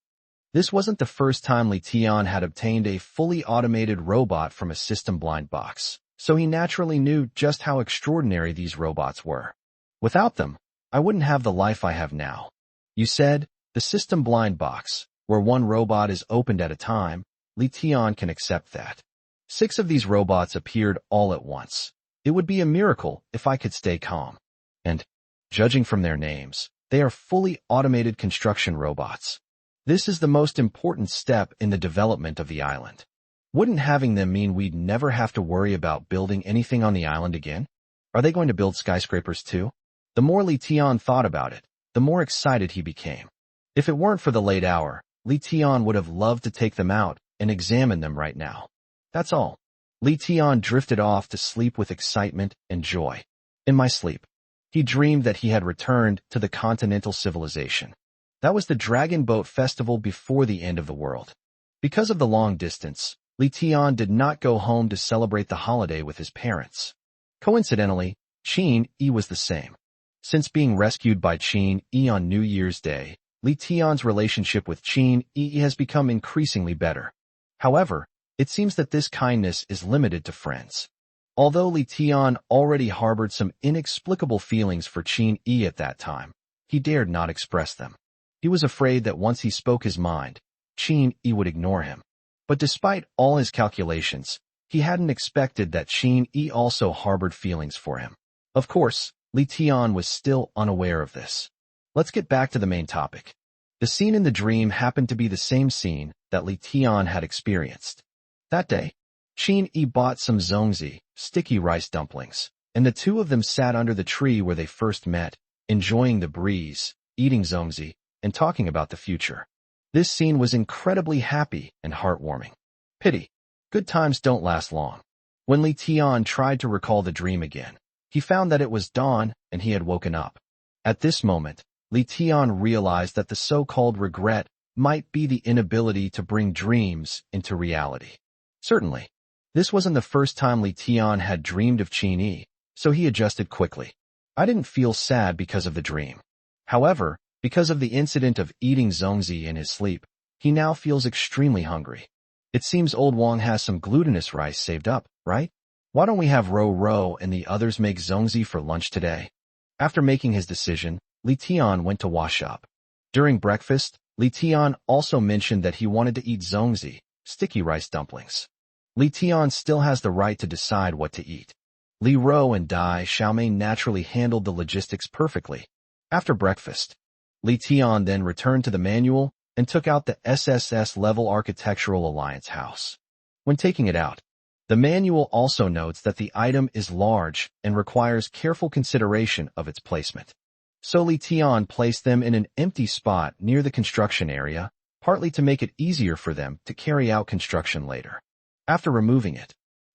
This wasn't the first time Li Tian had obtained a fully automated robot from a system blind box, so he naturally knew just how extraordinary these robots were. "Without them, I wouldn't have the life I have now." You said, the system blind box, where one robot is opened at a time. Li Tian can accept that. 6 of these robots appeared all at once. It would be a miracle if I could stay calm. And, judging from their names, they are fully automated construction robots. This is the most important step in the development of the island. Wouldn't having them mean we'd never have to worry about building anything on the island again? Are they going to build skyscrapers too? The more Li Tian thought about it, the more excited he became. If it weren't for the late hour, Li Tian would have loved to take them out and examine them right now. That's all. Li Tian drifted off to sleep with excitement and joy. In my sleep, he dreamed that he had returned to the continental civilization. That was the Dragon Boat Festival before the end of the world. Because of the long distance, Li Tian did not go home to celebrate the holiday with his parents. Coincidentally, Qin Yi was the same. Since being rescued by Qin Yi on New Year's Day, Li Tian's relationship with Qin Yi has become increasingly better. However, it seems that this kindness is limited to friends. Although Li Tian already harbored some inexplicable feelings for Qin Yi at that time, he dared not express them. He was afraid that once he spoke his mind, Qin Yi would ignore him. But despite all his calculations, he hadn't expected that Qin Yi also harbored feelings for him. Of course, Li Tian was still unaware of this. Let's get back to the main topic. The scene in the dream happened to be the same scene that Li Tian had experienced. That day, Qin Yi bought some zongzi, sticky rice dumplings, and the two of them sat under the tree where they first met, enjoying the breeze, eating zongzi, and talking about the future. This scene was incredibly happy and heartwarming. Pity. Good times don't last long. When Li Tian tried to recall the dream again, he found that it was dawn and he had woken up. At this moment, Li Tian realized that the so-called regret might be the inability to bring dreams into reality. Certainly, this wasn't the first time Li Tian had dreamed of Qin Yi, so he adjusted quickly. I didn't feel sad because of the dream. However, because of the incident of eating zongzi in his sleep, he now feels extremely hungry. It seems old Wang has some glutinous rice saved up, right? Why don't we have Ro and the others make zongzi for lunch today? After making his decision, Li Tian went to wash up. During breakfast, Li Tian also mentioned that he wanted to eat zongzi, sticky rice dumplings. Li Tian still has the right to decide what to eat. Li Ro and Dai Xiaomei naturally handled the logistics perfectly. After breakfast, Li Tian then returned to the manual and took out the SSS-level Architectural Alliance house. When taking it out, the manual also notes that the item is large and requires careful consideration of its placement. So Li Tian placed them in an empty spot near the construction area, partly to make it easier for them to carry out construction later. After removing it,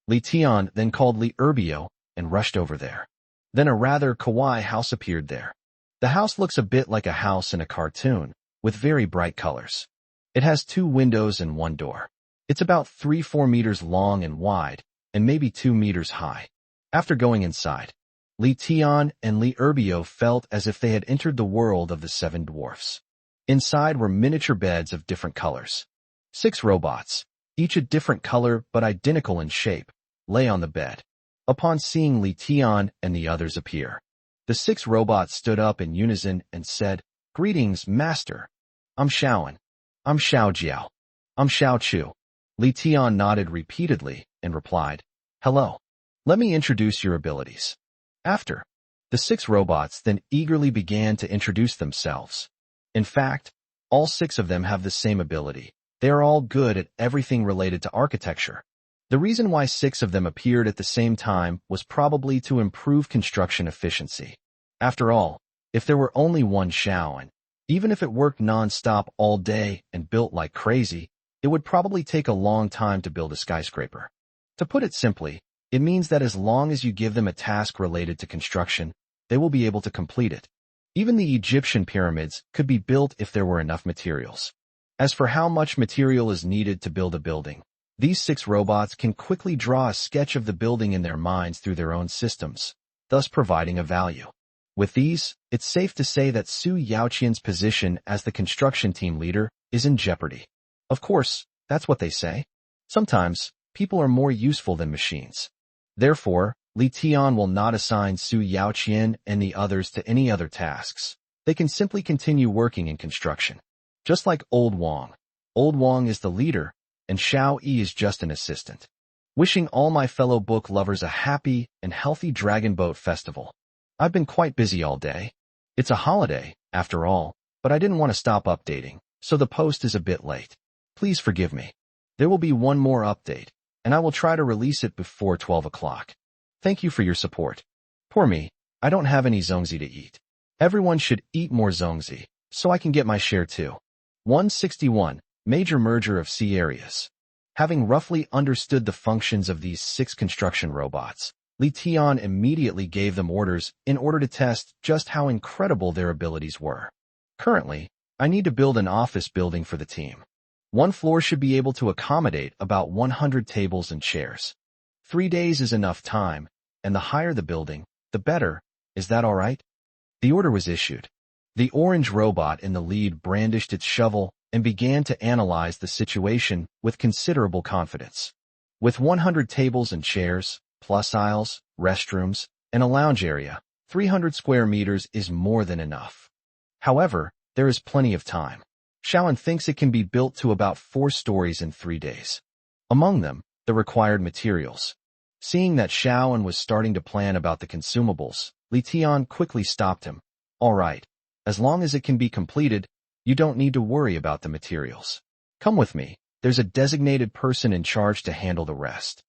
Li Tian then called Li Erbio and rushed over there. Then a rather kawaii house appeared there. The house looks a bit like a house in a cartoon, with very bright colors. It has 2 windows and 1 door. It's about 3-4 meters long and wide, and maybe 2 meters high. After going inside, Li Tian and Li Erbio felt as if they had entered the world of the 7 dwarfs. Inside were miniature beds of different colors. 6 robots, each a different color but identical in shape, lay on the bed. Upon seeing Li Tian and the others appear, the 6 robots stood up in unison and said, "Greetings, Master. I'm Xiaoan. I'm Xiao Jiao. I'm Xiao Chu." Li Tian nodded repeatedly and replied, "Hello. Let me introduce your abilities." After, the 6 robots then eagerly began to introduce themselves. In fact, all 6 of them have the same ability. They are all good at everything related to architecture. The reason why 6 of them appeared at the same time was probably to improve construction efficiency. After all, if there were only one Xiaoan, even if it worked non-stop all day and built like crazy, it would probably take a long time to build a skyscraper. To put it simply, it means that as long as you give them a task related to construction, they will be able to complete it. Even the Egyptian pyramids could be built if there were enough materials. As for how much material is needed to build a building, these 6 robots can quickly draw a sketch of the building in their minds through their own systems, thus providing a value. With these, it's safe to say that Su Yaoqian's position as the construction team leader is in jeopardy. Of course, that's what they say. Sometimes, people are more useful than machines. Therefore, Li Tian will not assign Su Yaoqian and the others to any other tasks. They can simply continue working in construction. Just like Old Wang. Old Wang is the leader, and Xiao Yi is just an assistant. Wishing all my fellow book lovers a happy and healthy Dragon Boat Festival. I've been quite busy all day. It's a holiday, after all, but I didn't want to stop updating, so the post is a bit late. Please forgive me. There will be one more update, and I will try to release it before 12 o'clock. Thank you for your support. Poor me, I don't have any zongzi to eat. Everyone should eat more zongzi, so I can get my share too. 161. Major merger of sea areas. Having roughly understood the functions of these 6 construction robots, Li Tian immediately gave them orders in order to test just how incredible their abilities were. Currently, I need to build an office building for the team. One floor should be able to accommodate about 100 tables and chairs. 3 days is enough time, and the higher the building, the better. Is that all right? The order was issued. The orange robot in the lead brandished its shovel and began to analyze the situation with considerable confidence. With 100 tables and chairs, plus aisles, restrooms, and a lounge area, 300 square meters is more than enough. However, there is plenty of time. Shaoan thinks it can be built to about 4 stories in 3 days. Among them, the required materials. Seeing that Shaoan was starting to plan about the consumables, Li Tian quickly stopped him. All right, as long as it can be completed, you don't need to worry about the materials. Come with me, there's a designated person in charge to handle the rest.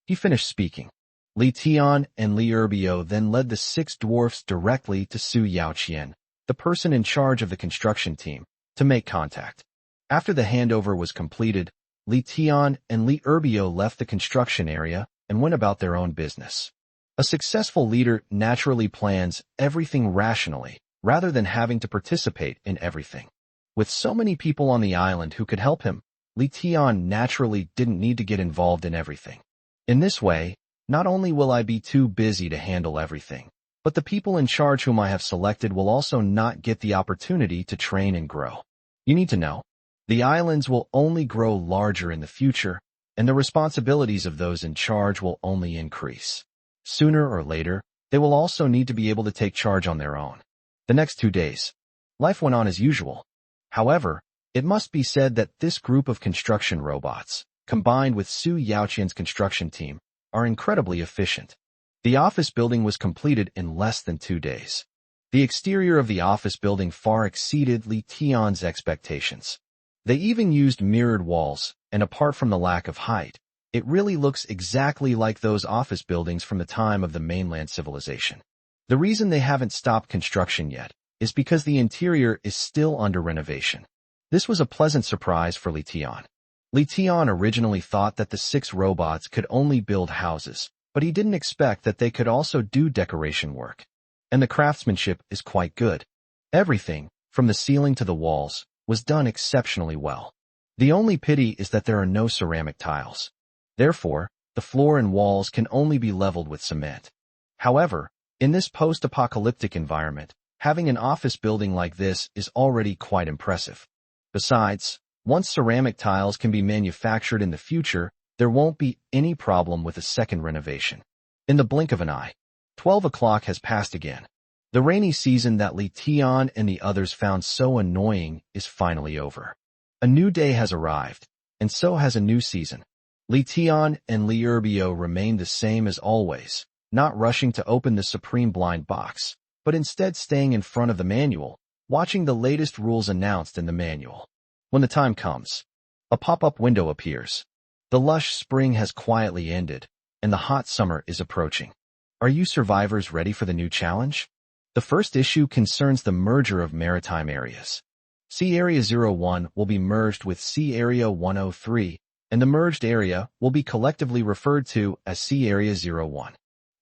He finished speaking. Li Tian and Li Erbio then led the 6 dwarfs directly to Su Yaoqian, the person in charge of the construction team, to make contact. After the handover was completed, Li Tian and Li Erbio left the construction area and went about their own business. A successful leader naturally plans everything rationally, rather than having to participate in everything. With so many people on the island who could help him, Li Tian naturally didn't need to get involved in everything. In this way, not only will I be too busy to handle everything, but the people in charge whom I have selected will also not get the opportunity to train and grow. You need to know, the islands will only grow larger in the future, and the responsibilities of those in charge will only increase. Sooner or later, they will also need to be able to take charge on their own. The next 2 days, life went on as usual. However, it must be said that this group of construction robots, combined with Su Yaoqian's construction team, are incredibly efficient. The office building was completed in less than 2 days. The exterior of the office building far exceeded Li Tian's expectations. They even used mirrored walls, and apart from the lack of height, it really looks exactly like those office buildings from the time of the mainland civilization. The reason they haven't stopped construction yet is because the interior is still under renovation. This was a pleasant surprise for Li Tian. Li Tian originally thought that the 6 robots could only build houses, but he didn't expect that they could also do decoration work. And the craftsmanship is quite good. Everything, from the ceiling to the walls, was done exceptionally well. The only pity is that there are no ceramic tiles. Therefore, the floor and walls can only be leveled with cement. However, in this post-apocalyptic environment, having an office building like this is already quite impressive. Besides, once ceramic tiles can be manufactured in the future, there won't be any problem with a second renovation. In the blink of an eye, 12 o'clock has passed again. The rainy season that Li Tian and the others found so annoying is finally over. A new day has arrived, and so has a new season. Li Tian and Li Erbio remain the same as always, not rushing to open the supreme blind box, but instead staying in front of the manual, watching the latest rules announced in the manual. When the time comes, a pop-up window appears. The lush spring has quietly ended, and the hot summer is approaching. Are you survivors ready for the new challenge? The first issue concerns the merger of maritime areas. Sea Area 01 will be merged with Sea Area 103, and the merged area will be collectively referred to as Sea Area 01.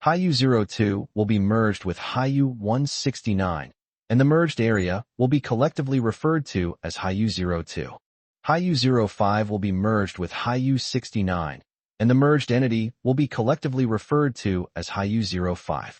Haiyu 02 will be merged with Haiyu 169, and the merged area will be collectively referred to as Haiyu 02. Haiyu-05 will be merged with Haiyu-69, and the merged entity will be collectively referred to as Haiyu-05.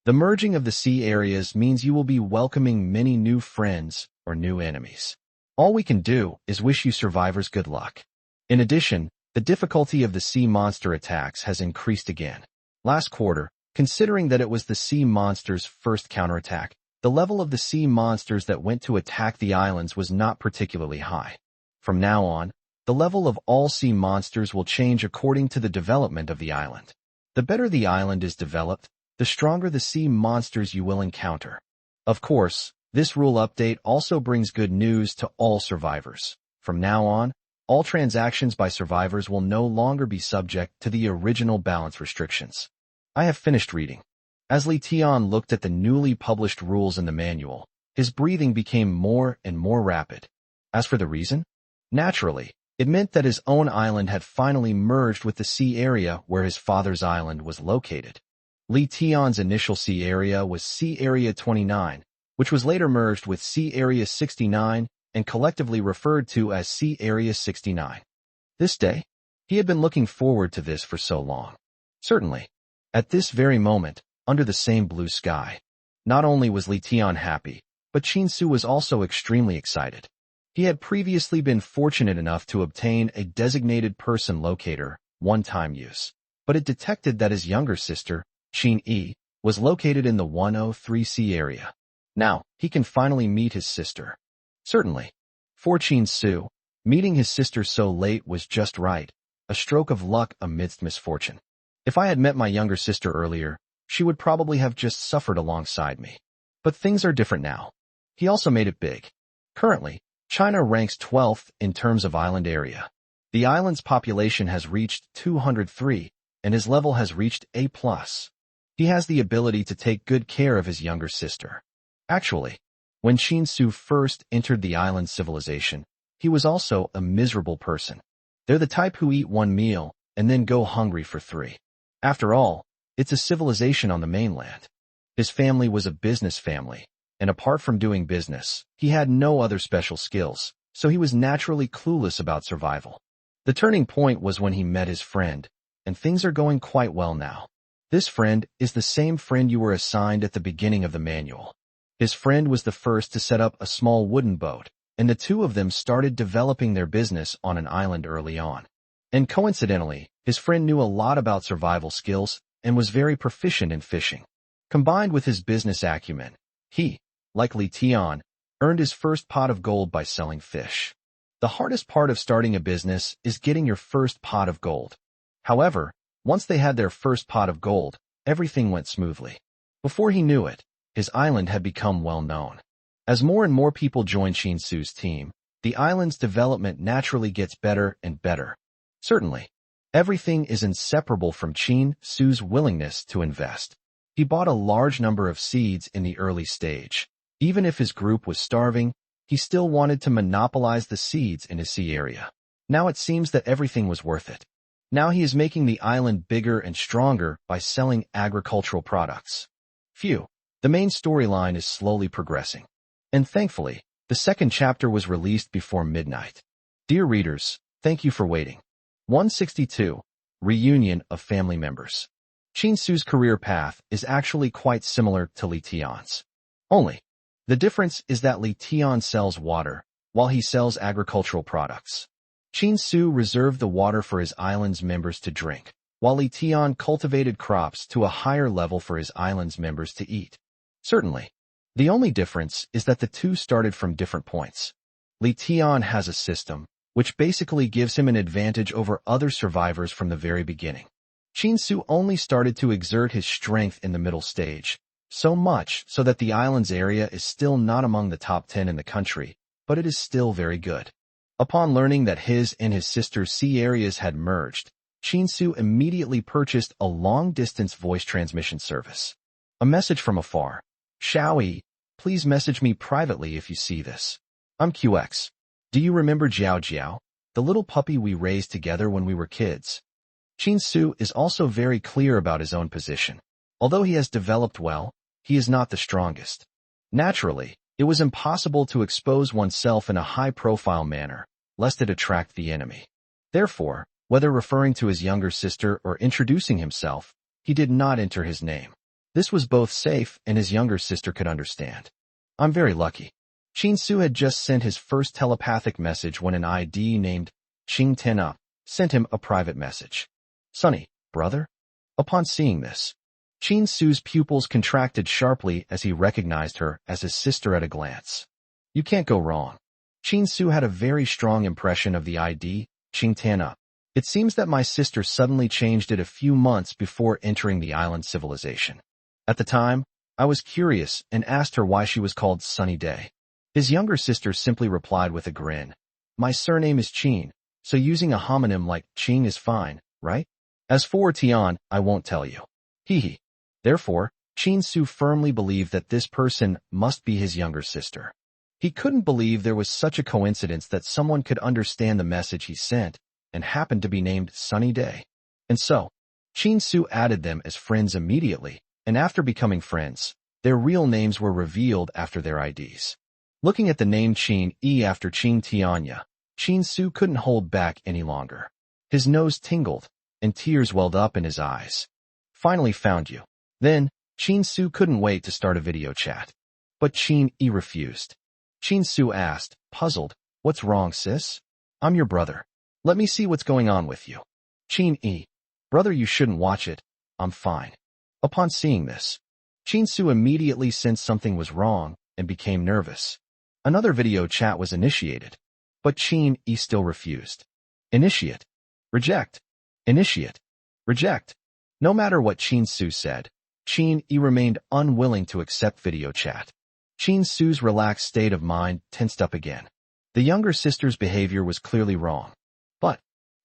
The merging of the sea areas means you will be welcoming many new friends or new enemies. All we can do is wish you survivors good luck. In addition, the difficulty of the sea monster attacks has increased again. Last quarter, considering that it was the sea monster's first counterattack, the level of the sea monsters that went to attack the islands was not particularly high. From now on, the level of all sea monsters will change according to the development of the island. The better the island is developed, the stronger the sea monsters you will encounter. Of course, this rule update also brings good news to all survivors. From now on, all transactions by survivors will no longer be subject to the original balance restrictions. I have finished reading. As Li Tian looked at the newly published rules in the manual, his breathing became more and more rapid. As for the reason? Naturally, it meant that his own island had finally merged with the sea area where his father's island was located. Li Tian's initial sea area was Sea Area 29, which was later merged with Sea Area 69 and collectively referred to as Sea Area 69. This day, he had been looking forward to this for so long. Certainly, at this very moment, under the same blue sky, not only was Li Tian happy, but Qin Su was also extremely excited. He had previously been fortunate enough to obtain a designated person locator, one-time use, but it detected that his younger sister, Qin Yi, was located in the 103C area. Now, he can finally meet his sister. Certainly. For Qin Su, meeting his sister so late was just right, a stroke of luck amidst misfortune. If I had met my younger sister earlier, she would probably have just suffered alongside me. But things are different now. He also made it big. Currently, China ranks 12th in terms of island area. The island's population has reached 203, and his level has reached A+. He has the ability to take good care of his younger sister. Actually, when Qin Su first entered the island civilization, he was also a miserable person. They're the type who eat one meal and then go hungry for 3. After all, it's a civilization on the mainland. His family was a business family, and apart from doing business, he had no other special skills, so he was naturally clueless about survival. The turning point was when he met his friend, and things are going quite well now. This friend is the same friend you were assigned at the beginning of the manual. His friend was the first to set up a small wooden boat, and the two of them started developing their business on an island early on. And coincidentally, his friend knew a lot about survival skills and was very proficient in fishing. Combined with his business acumen, he, like Li Tian, earned his first pot of gold by selling fish. The hardest part of starting a business is getting your first pot of gold. However, once they had their first pot of gold, everything went smoothly. Before he knew it, his island had become well known. As more and more people joined Qin Su's team, the island's development naturally gets better and better. Certainly, everything is inseparable from Qin Su's willingness to invest. He bought a large number of seeds in the early stage. Even if his group was starving, he still wanted to monopolize the seeds in his sea area. Now it seems that everything was worth it. Now he is making the island bigger and stronger by selling agricultural products. Phew, the main storyline is slowly progressing. And thankfully, the second chapter was released before midnight. Dear readers, thank you for waiting. 162. Reunion of Family Members. Qin Su's career path is actually quite similar to Li Tian's. Only, the difference is that Li Tian sells water, while he sells agricultural products. Qin Su reserved the water for his island's members to drink, while Li Tian cultivated crops to a higher level for his island's members to eat. Certainly, the only difference is that the two started from different points. Li Tian has a system, which basically gives him an advantage over other survivors from the very beginning. Qin Su only started to exert his strength in the middle stage, so much so that the island's area is still not among the top 10 in the country, but it is still very good. Upon learning that his and his sister's sea areas had merged, Qin Su immediately purchased a long-distance voice transmission service. A message from afar. Xiaoyi, please message me privately if you see this. I'm QX. Do you remember Jiao Jiao, the little puppy we raised together when we were kids? Qin Su is also very clear about his own position. Although he has developed well, he is not the strongest. Naturally, it was impossible to expose oneself in a high-profile manner, lest it attract the enemy. Therefore, whether referring to his younger sister or introducing himself, he did not enter his name. This was both safe and his younger sister could understand. I'm very lucky. Chin-Su had just sent his first telepathic message when an ID named Ching Tena sent him a private message. Sonny, brother? Upon seeing this, Chin-Su's pupils contracted sharply as he recognized her as his sister at a glance. You can't go wrong. Chin-Su had a very strong impression of the ID, Ching Tena. It seems that my sister suddenly changed it a few months before entering the island civilization. At the time, I was curious and asked her why she was called Sunny Day. His younger sister simply replied with a grin. My surname is Chin, so using a homonym like Ching is fine, right? As for Tian, I won't tell you. Hee. Therefore, Chin-Su firmly believed that this person must be his younger sister. He couldn't believe there was such a coincidence that someone could understand the message he sent and happened to be named Sunny Day. And so, Chin-Su added them as friends immediately, and after becoming friends, their real names were revealed after their IDs. Looking at the name Chin-E after Ching Tianya, Chin-Su couldn't hold back any longer. His nose tingled, and tears welled up in his eyes. Finally found you. Then, Chin-Su couldn't wait to start a video chat. But Chin-E refused. Chin-Su asked, puzzled, what's wrong, sis? I'm your brother. Let me see what's going on with you. Chin-E, brother, you shouldn't watch it. I'm fine. Upon seeing this, Chin-Su immediately sensed something was wrong and became nervous. Another video chat was initiated, but Chin-E still refused. Initiate. Reject. Initiate. Reject. No matter what Chin-Su said, Chin-E remained unwilling to accept video chat. Chin-Su's relaxed state of mind tensed up again. The younger sister's behavior was clearly wrong. But,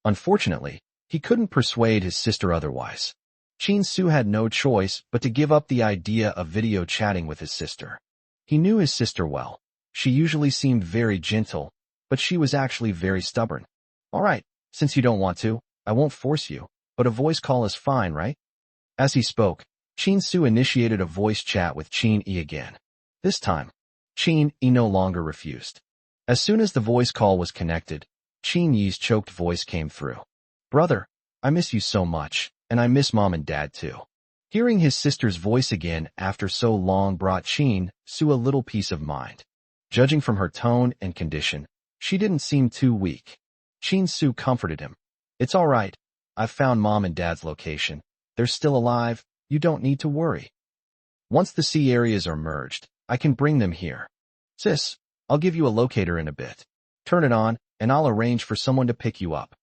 unfortunately, he couldn't persuade his sister otherwise. Chin-Su had no choice but to give up the idea of video chatting with his sister. He knew his sister well. She usually seemed very gentle, but she was actually very stubborn. All right, since you don't want to, I won't force you, but a voice call is fine, right? As he spoke, Chin-Su initiated a voice chat with Chin-E again. This time, Chin-E no longer refused. As soon as the voice call was connected, Chin-Ye's choked voice came through. Brother, I miss you so much, and I miss mom and dad too. Hearing his sister's voice again after so long brought Chin-Su a little peace of mind. Judging from her tone and condition, she didn't seem too weak. Chin-Su comforted him. It's all right. I've found mom and dad's location. They're still alive. You don't need to worry. Once the sea areas are merged, I can bring them here. Sis, I'll give you a locator in a bit. Turn it on, and I'll arrange for someone to pick you up.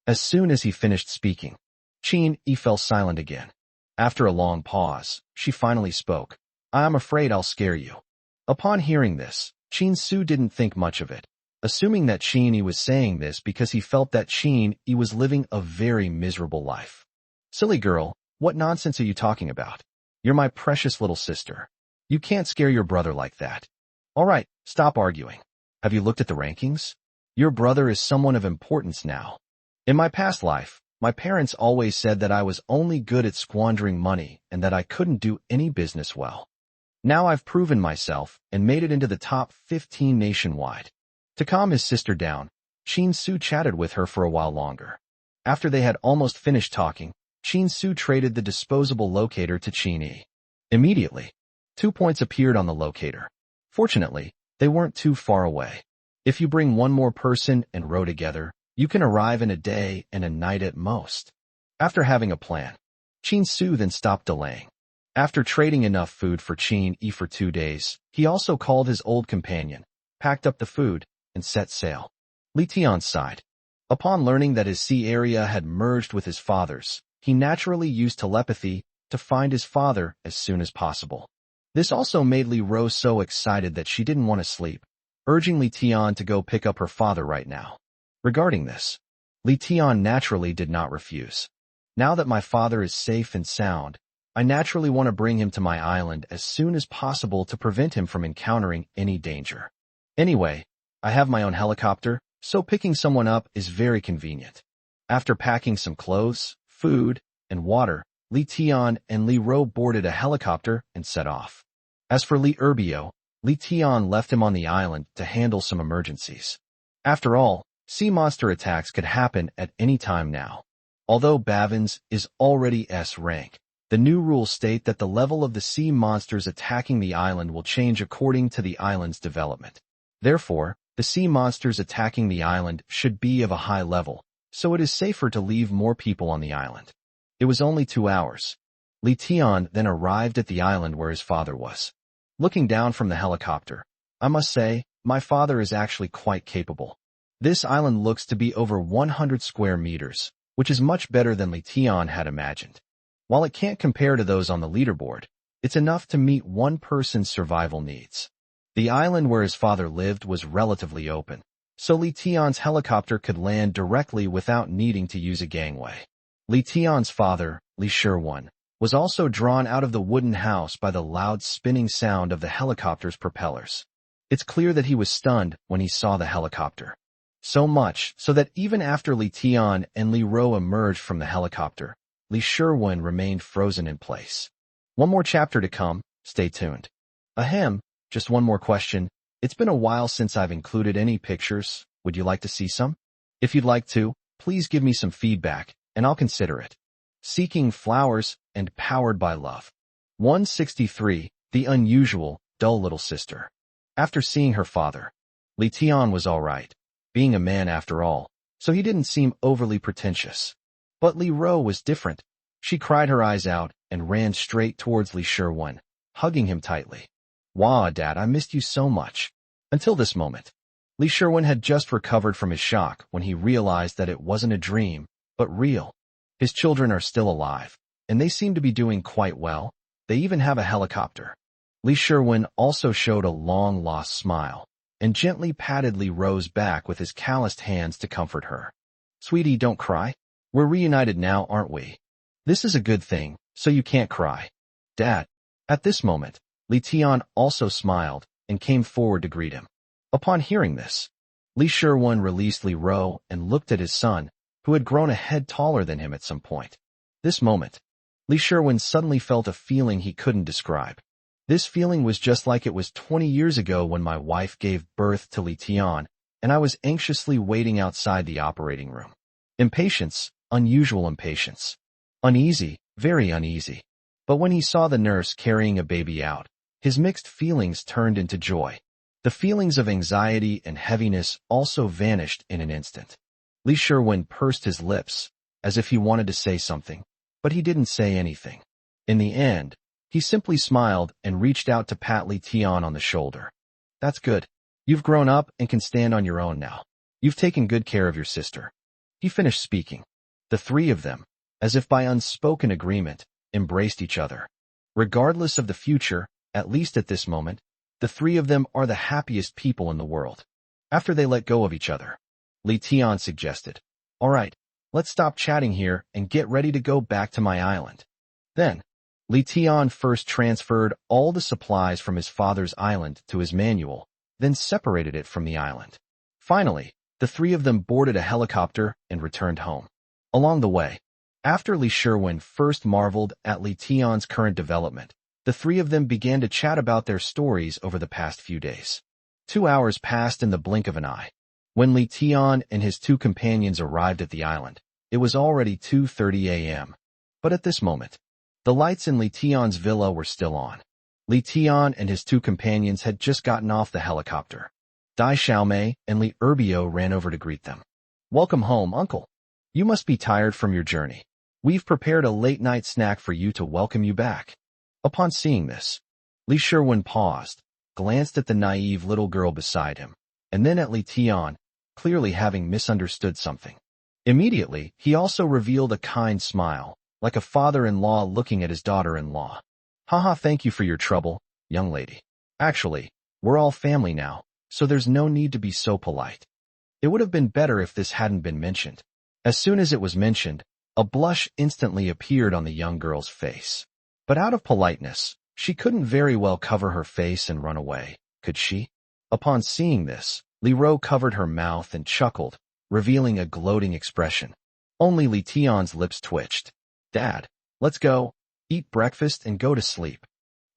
As soon as he finished speaking, Chin-E fell silent again. After a long pause, she finally spoke. I'm afraid I'll scare you. Upon hearing this, Chin-Su didn't think much of it, assuming that Chin-E was saying this because he felt that Chin-E was living a very miserable life. Silly girl, what nonsense are you talking about? You're my precious little sister. You can't scare your brother like that. All right, stop arguing. Have you looked at the rankings? Your brother is someone of importance now. In my past life, my parents always said that I was only good at squandering money and that I couldn't do any business well. Now I've proven myself and made it into the top 15 nationwide. To calm his sister down, Chin-Su chatted with her for a while longer. After they had almost finished talking, Chin-Su traded the disposable locator to Chin-E. Immediately, 2 points appeared on the locator. Fortunately, they weren't too far away. If you bring one more person and row together, you can arrive in a day and a night at most. After having a plan, Chin-Su then stopped delaying. After trading enough food for Chin-E for 2 days, he also called his old companion, packed up the food, and set sail. Li Tian sighed. Upon learning that his sea area had merged with his father's, he naturally used telepathy to find his father as soon as possible. This also made Li Ro so excited that she didn't want to sleep, urging Li Tian to go pick up her father right now. Regarding this, Li Tian naturally did not refuse. Now that my father is safe and sound, I naturally want to bring him to my island as soon as possible to prevent him from encountering any danger. Anyway, I have my own helicopter, so picking someone up is very convenient. After packing some clothes, food, and water, Li Tian and Li Ro boarded a helicopter and set off. As for Li Erbio, Li Tian left him on the island to handle some emergencies. After all, Sea monster attacks could happen at any time now. Although Bavins is already S rank, the new rules state that the level of the sea monsters attacking the island will change according to the island's development. Therefore, the sea monsters attacking the island should be of a high level, so it is safer to leave more people on the island. It was only 2 hours. Li Tian then arrived at the island where his father was. Looking down from the helicopter, I must say, my father is actually quite capable. This island looks to be over 100 square meters, which is much better than Li Tian had imagined. While it can't compare to those on the leaderboard, it's enough to meet one person's survival needs. The island where his father lived was relatively open, so Li Tian's helicopter could land directly without needing to use a gangway. Li Tian's father, Li Shirwan, was also drawn out of the wooden house by the loud spinning sound of the helicopter's propellers. It's clear that he was stunned when he saw the helicopter. So much so that even after Li Tian and Li Ro emerged from the helicopter, Li Shirwan remained frozen in place. One more chapter to come, stay tuned. Ahem, just one more question. It's been a while since I've included any pictures. Would you like to see some? If you'd like to, please give me some feedback, and I'll consider it. Seeking Flowers and Powered by Love. 163, The Unusual, Dull Little Sister. After seeing her father, Li Tian was all right, being a man after all, so he didn't seem overly pretentious. But Li Ro was different. She cried her eyes out and ran straight towards Li Shirwan, hugging him tightly. Wah, Dad, I missed you so much. Until this moment, Li Shirwan had just recovered from his shock when he realized that it wasn't a dream, but real. His children are still alive, and they seem to be doing quite well. They even have a helicopter. Li Shirwan also showed a long-lost smile, and gently patted Li Ro's back with his calloused hands to comfort her. Sweetie, don't cry. We're reunited now, aren't we? This is a good thing, so you can't cry. Dad. At this moment, Li Tian also smiled and came forward to greet him. Upon hearing this, Li Shirwan released Li Ro and looked at his son, who had grown a head taller than him at some point. This moment, Li Shirwan suddenly felt a feeling he couldn't describe. This feeling was just like it was 20 years ago when my wife gave birth to Li Tian, and I was anxiously waiting outside the operating room. Impatience, unusual impatience. Uneasy, very uneasy. But when he saw the nurse carrying a baby out, his mixed feelings turned into joy. The feelings of anxiety and heaviness also vanished in an instant. Li Shirwan pursed his lips, as if he wanted to say something, but he didn't say anything. In the end, he simply smiled and reached out to pat Li Tian on the shoulder. That's good. You've grown up and can stand on your own now. You've taken good care of your sister. He finished speaking. The three of them, as if by unspoken agreement, embraced each other. Regardless of the future, at least at this moment, the three of them are the happiest people in the world. After they let go of each other, Li Tian suggested, All right, let's stop chatting here and get ready to go back to my island. Then, Li Tian first transferred all the supplies from his father's island to his manual, then separated it from the island. Finally, the three of them boarded a helicopter and returned home. Along the way, after Li Shirwan first marveled at Li Tian's current development, the three of them began to chat about their stories over the past few days. 2 hours passed in the blink of an eye. When Li Tian and his two companions arrived at the island, it was already 2:30 a.m. But at this moment, the lights in Li Tian's villa were still on. Li Tian and his two companions had just gotten off the helicopter. Dai Xiaomei and Li Erbio ran over to greet them. Welcome home, uncle. You must be tired from your journey. We've prepared a late-night snack for you to welcome you back. Upon seeing this, Li Shirwan paused, glanced at the naive little girl beside him, and then at Li Tian, clearly having misunderstood something. Immediately, he also revealed a kind smile, like a father-in-law looking at his daughter-in-law. Haha, thank you for your trouble, young lady. Actually, we're all family now, so there's no need to be so polite. It would have been better if this hadn't been mentioned. As soon as it was mentioned, a blush instantly appeared on the young girl's face. But out of politeness, she couldn't very well cover her face and run away, could she? Upon seeing this, Li Ro covered her mouth and chuckled, revealing a gloating expression. Only Li Tian's lips twitched. Dad, let's go, eat breakfast and go to sleep.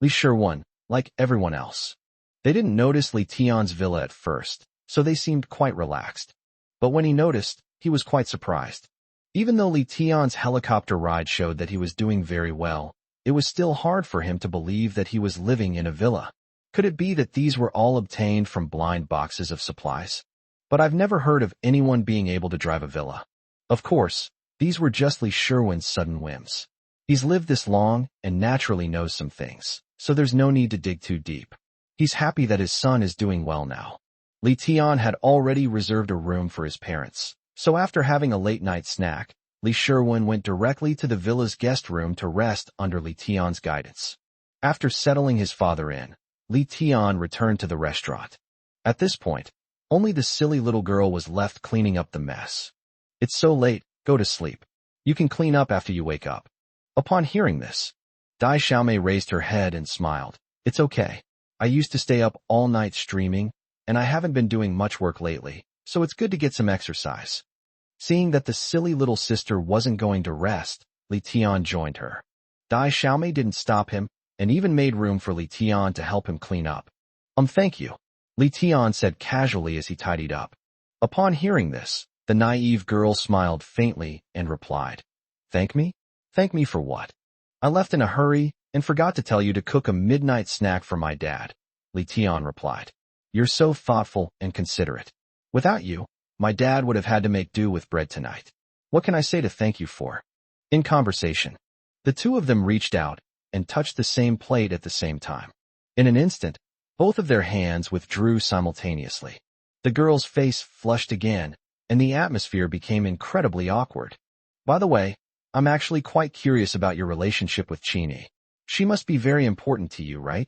Li Shirwan, like everyone else. They didn't notice Li Tian's villa at first, so they seemed quite relaxed. But when he noticed, he was quite surprised. Even though Li Tian's helicopter ride showed that he was doing very well, it was still hard for him to believe that he was living in a villa. Could it be that these were all obtained from blind boxes of supplies? But I've never heard of anyone being able to drive a villa. Of course, these were just Li Sherwin's sudden whims. He's lived this long and naturally knows some things, so there's no need to dig too deep. He's happy that his son is doing well now. Li Tian had already reserved a room for his parents, so after having a late-night snack, Li Sherwin went directly to the villa's guest room to rest under Li Tian's guidance. After settling his father in, Li Tian returned to the restaurant. At this point, only the silly little girl was left cleaning up the mess. It's so late, go to sleep. You can clean up after you wake up. Upon hearing this, Dai Xiaomei raised her head and smiled. It's okay. I used to stay up all night streaming, and I haven't been doing much work lately, so it's good to get some exercise. Seeing that the silly little sister wasn't going to rest, Li Tian joined her. Dai Xiaomei didn't stop him, and even made room for Li Tian to help him clean up. Thank you, Li Tian said casually as he tidied up. Upon hearing this, the naive girl smiled faintly and replied, Thank me? Thank me for what? I left in a hurry and forgot to tell you to cook a midnight snack for my dad, Li Tian replied. You're so thoughtful and considerate. Without you, my dad would have had to make do with bread tonight. What can I say to thank you for? In conversation, the two of them reached out and touched the same plate at the same time. In an instant, both of their hands withdrew simultaneously. The girl's face flushed again, and the atmosphere became incredibly awkward. By the way, I'm actually quite curious about your relationship with Qini. She must be very important to you, right?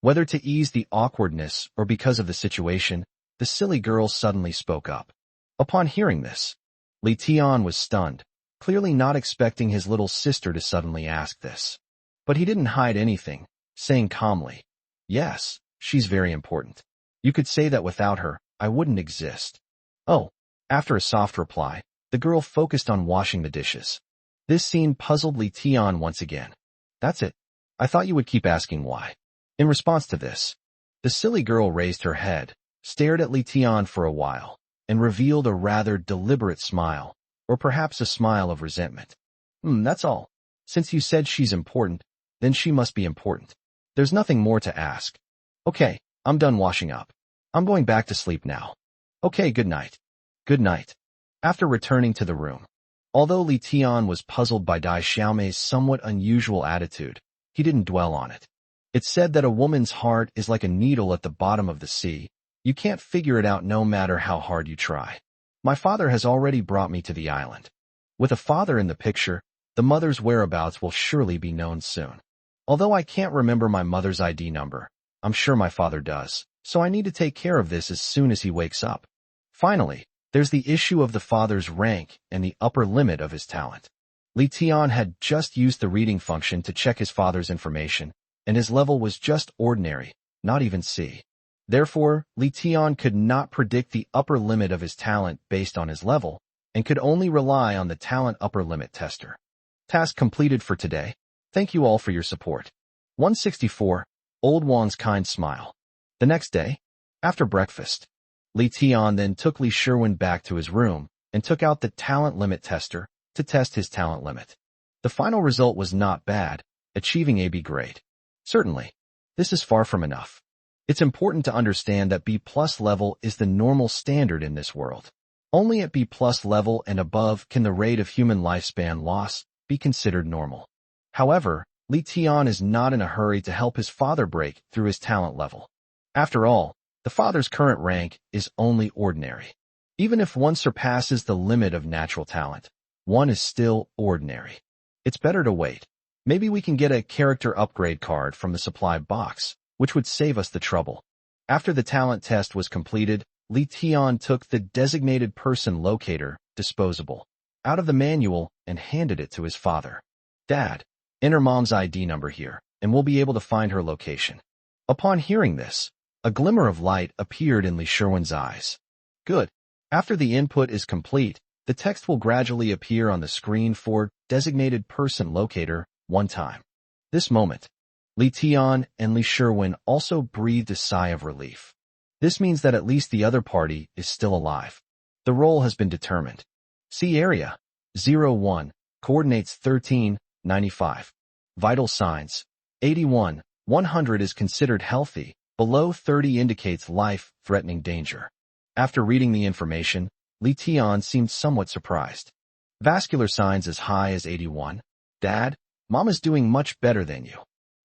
Whether to ease the awkwardness or because of the situation, the silly girl suddenly spoke up. Upon hearing this, Li Tian was stunned, clearly not expecting his little sister to suddenly ask this. But he didn't hide anything, saying calmly, Yes, she's very important. You could say that without her, I wouldn't exist. Oh, after a soft reply, the girl focused on washing the dishes. This scene puzzled Li Tian once again. That's it. I thought you would keep asking why. In response to this, the silly girl raised her head, stared at Li Tian for a while, and revealed a rather deliberate smile, or perhaps a smile of resentment. That's all. Since you said she's important, then she must be important. There's nothing more to ask. Okay, I'm done washing up. I'm going back to sleep now. Okay, good night. Good night. After returning to the room, although Li Tian was puzzled by Dai Xiaomei's somewhat unusual attitude, he didn't dwell on it. It's said that a woman's heart is like a needle at the bottom of the sea. You can't figure it out no matter how hard you try. My father has already brought me to the island. With a father in the picture, the mother's whereabouts will surely be known soon. Although I can't remember my mother's ID number, I'm sure my father does, so I need to take care of this as soon as he wakes up. Finally, there's the issue of the father's rank and the upper limit of his talent. Li Tian had just used the reading function to check his father's information, and his level was just ordinary, not even C. Therefore, Li Tian could not predict the upper limit of his talent based on his level, and could only rely on the talent upper limit tester. Task completed for today. Thank you all for your support. 164. Old Wan's kind smile. The next day, after breakfast, Li Tian then took Li Sherwin back to his room and took out the talent limit tester to test his talent limit. The final result was not bad, achieving a B grade. Certainly, this is far from enough. It's important to understand that B+ level is the normal standard in this world. Only at B+ level and above can the rate of human lifespan loss be considered normal. However, Li Tian is not in a hurry to help his father break through his talent level. After all, the father's current rank is only ordinary. Even if one surpasses the limit of natural talent, one is still ordinary. It's better to wait. Maybe we can get a character upgrade card from the supply box, which would save us the trouble. After the talent test was completed, Li Tian took the designated person locator, disposable, out of the manual and handed it to his father. Dad, enter Mom's ID number here, and we'll be able to find her location. Upon hearing this, a glimmer of light appeared in Li Sherwin's eyes. Good. After the input is complete, the text will gradually appear on the screen for designated person locator one time. This moment, Li Tian and Li Sherwin also breathed a sigh of relief. This means that at least the other party is still alive. The role has been determined. See area. 01. Coordinates 1395. Vital signs. 81. 100 is considered healthy. Below 30 indicates life-threatening danger. After reading the information, Li Tian seemed somewhat surprised. Vascular signs as high as 81. Dad, Mama's doing much better than you.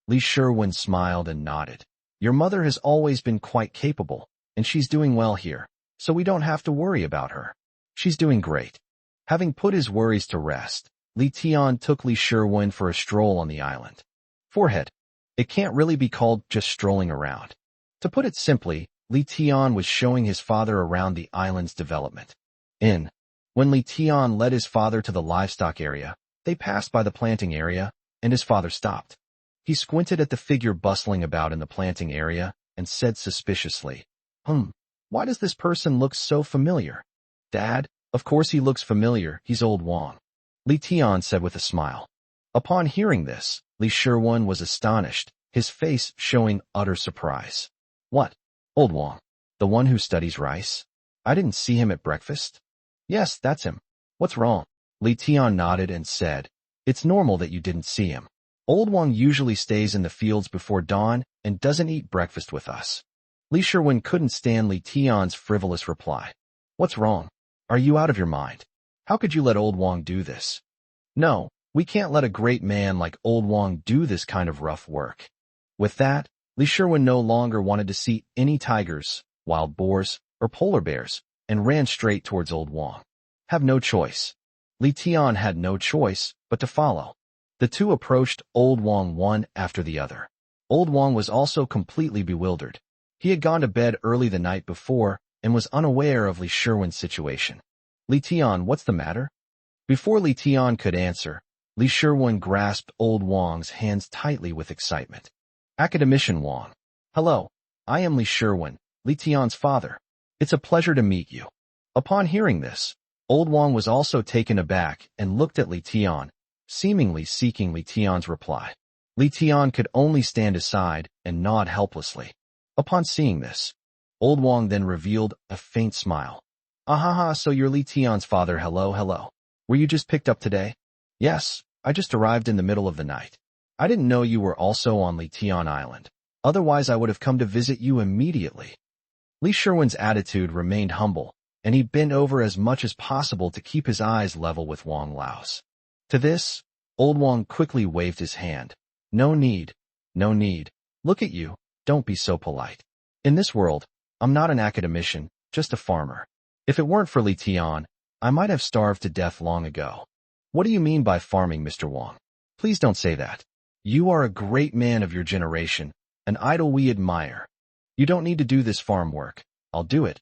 Li Sherwin smiled and nodded. Your mother has always been quite capable, and she's doing well here, so we don't have to worry about her. She's doing great. Having put his worries to rest, Li Tian took Li Sherwin for a stroll on the island. Forehead. It can't really be called just strolling around. To put it simply, Li Tian was showing his father around the island's development. When Li Tian led his father to the livestock area, they passed by the planting area, and his father stopped. He squinted at the figure bustling about in the planting area and said suspiciously, why does this person look so familiar? Dad, of course he looks familiar, he's old Wang. Li Tian said with a smile. Upon hearing this, Li Sherwin was astonished, his face showing utter surprise. What? Old Wang? The one who studies rice? I didn't see him at breakfast? Yes, that's him. What's wrong? Li Tian nodded and said, it's normal that you didn't see him. Old Wang usually stays in the fields before dawn and doesn't eat breakfast with us. Li Sherwin couldn't stand Li Tian's frivolous reply. What's wrong? Are you out of your mind? How could you let old Wang do this? No, we can't let a great man like old Wang do this kind of rough work. With that, Li Sherwin no longer wanted to see any tigers, wild boars, or polar bears, and ran straight towards old Wang. Have no choice. Li Tian had no choice but to follow. The two approached old Wang one after the other. Old Wang was also completely bewildered. He had gone to bed early the night before and was unaware of Li Sherwin's situation. Li Tian, what's the matter? Before Li Tian could answer, Li Sherwin grasped old Wang's hands tightly with excitement. Academician Wang. Hello, I am Li Sherwin, Li Tian's father. It's a pleasure to meet you. Upon hearing this, old Wang was also taken aback and looked at Li Tian, seemingly seeking Li Tian's reply. Li Tian could only stand aside and nod helplessly. Upon seeing this, old Wang then revealed a faint smile. Ahaha, so you're Li Tian's father, hello. Were you just picked up today? Yes, I just arrived in the middle of the night. I didn't know you were also on Li Tian Island. Otherwise I would have come to visit you immediately. Li Sherwin's attitude remained humble, and he bent over as much as possible to keep his eyes level with Wang Lao's. To this, old Wang quickly waved his hand. No need. Look at you, don't be so polite. In this world, I'm not an academician, just a farmer. If it weren't for Li Tian, I might have starved to death long ago. What do you mean by farming, Mr. Wang? Please don't say that. You are a great man of your generation, an idol we admire. You don't need to do this farm work. I'll do it.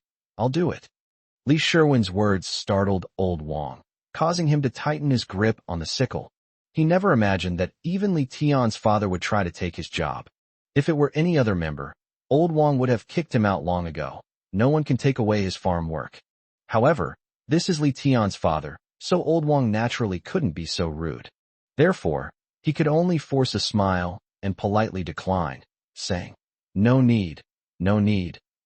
Li Sherwin's words startled old Wang, causing him to tighten his grip on the sickle. He never imagined that even Li Tian's father would try to take his job. If it were any other member, old Wang would have kicked him out long ago. No one can take away his farm work. However, this is Li Tian's father, so old Wang naturally couldn't be so rude. Therefore, he could only force a smile and politely decline, saying, No need.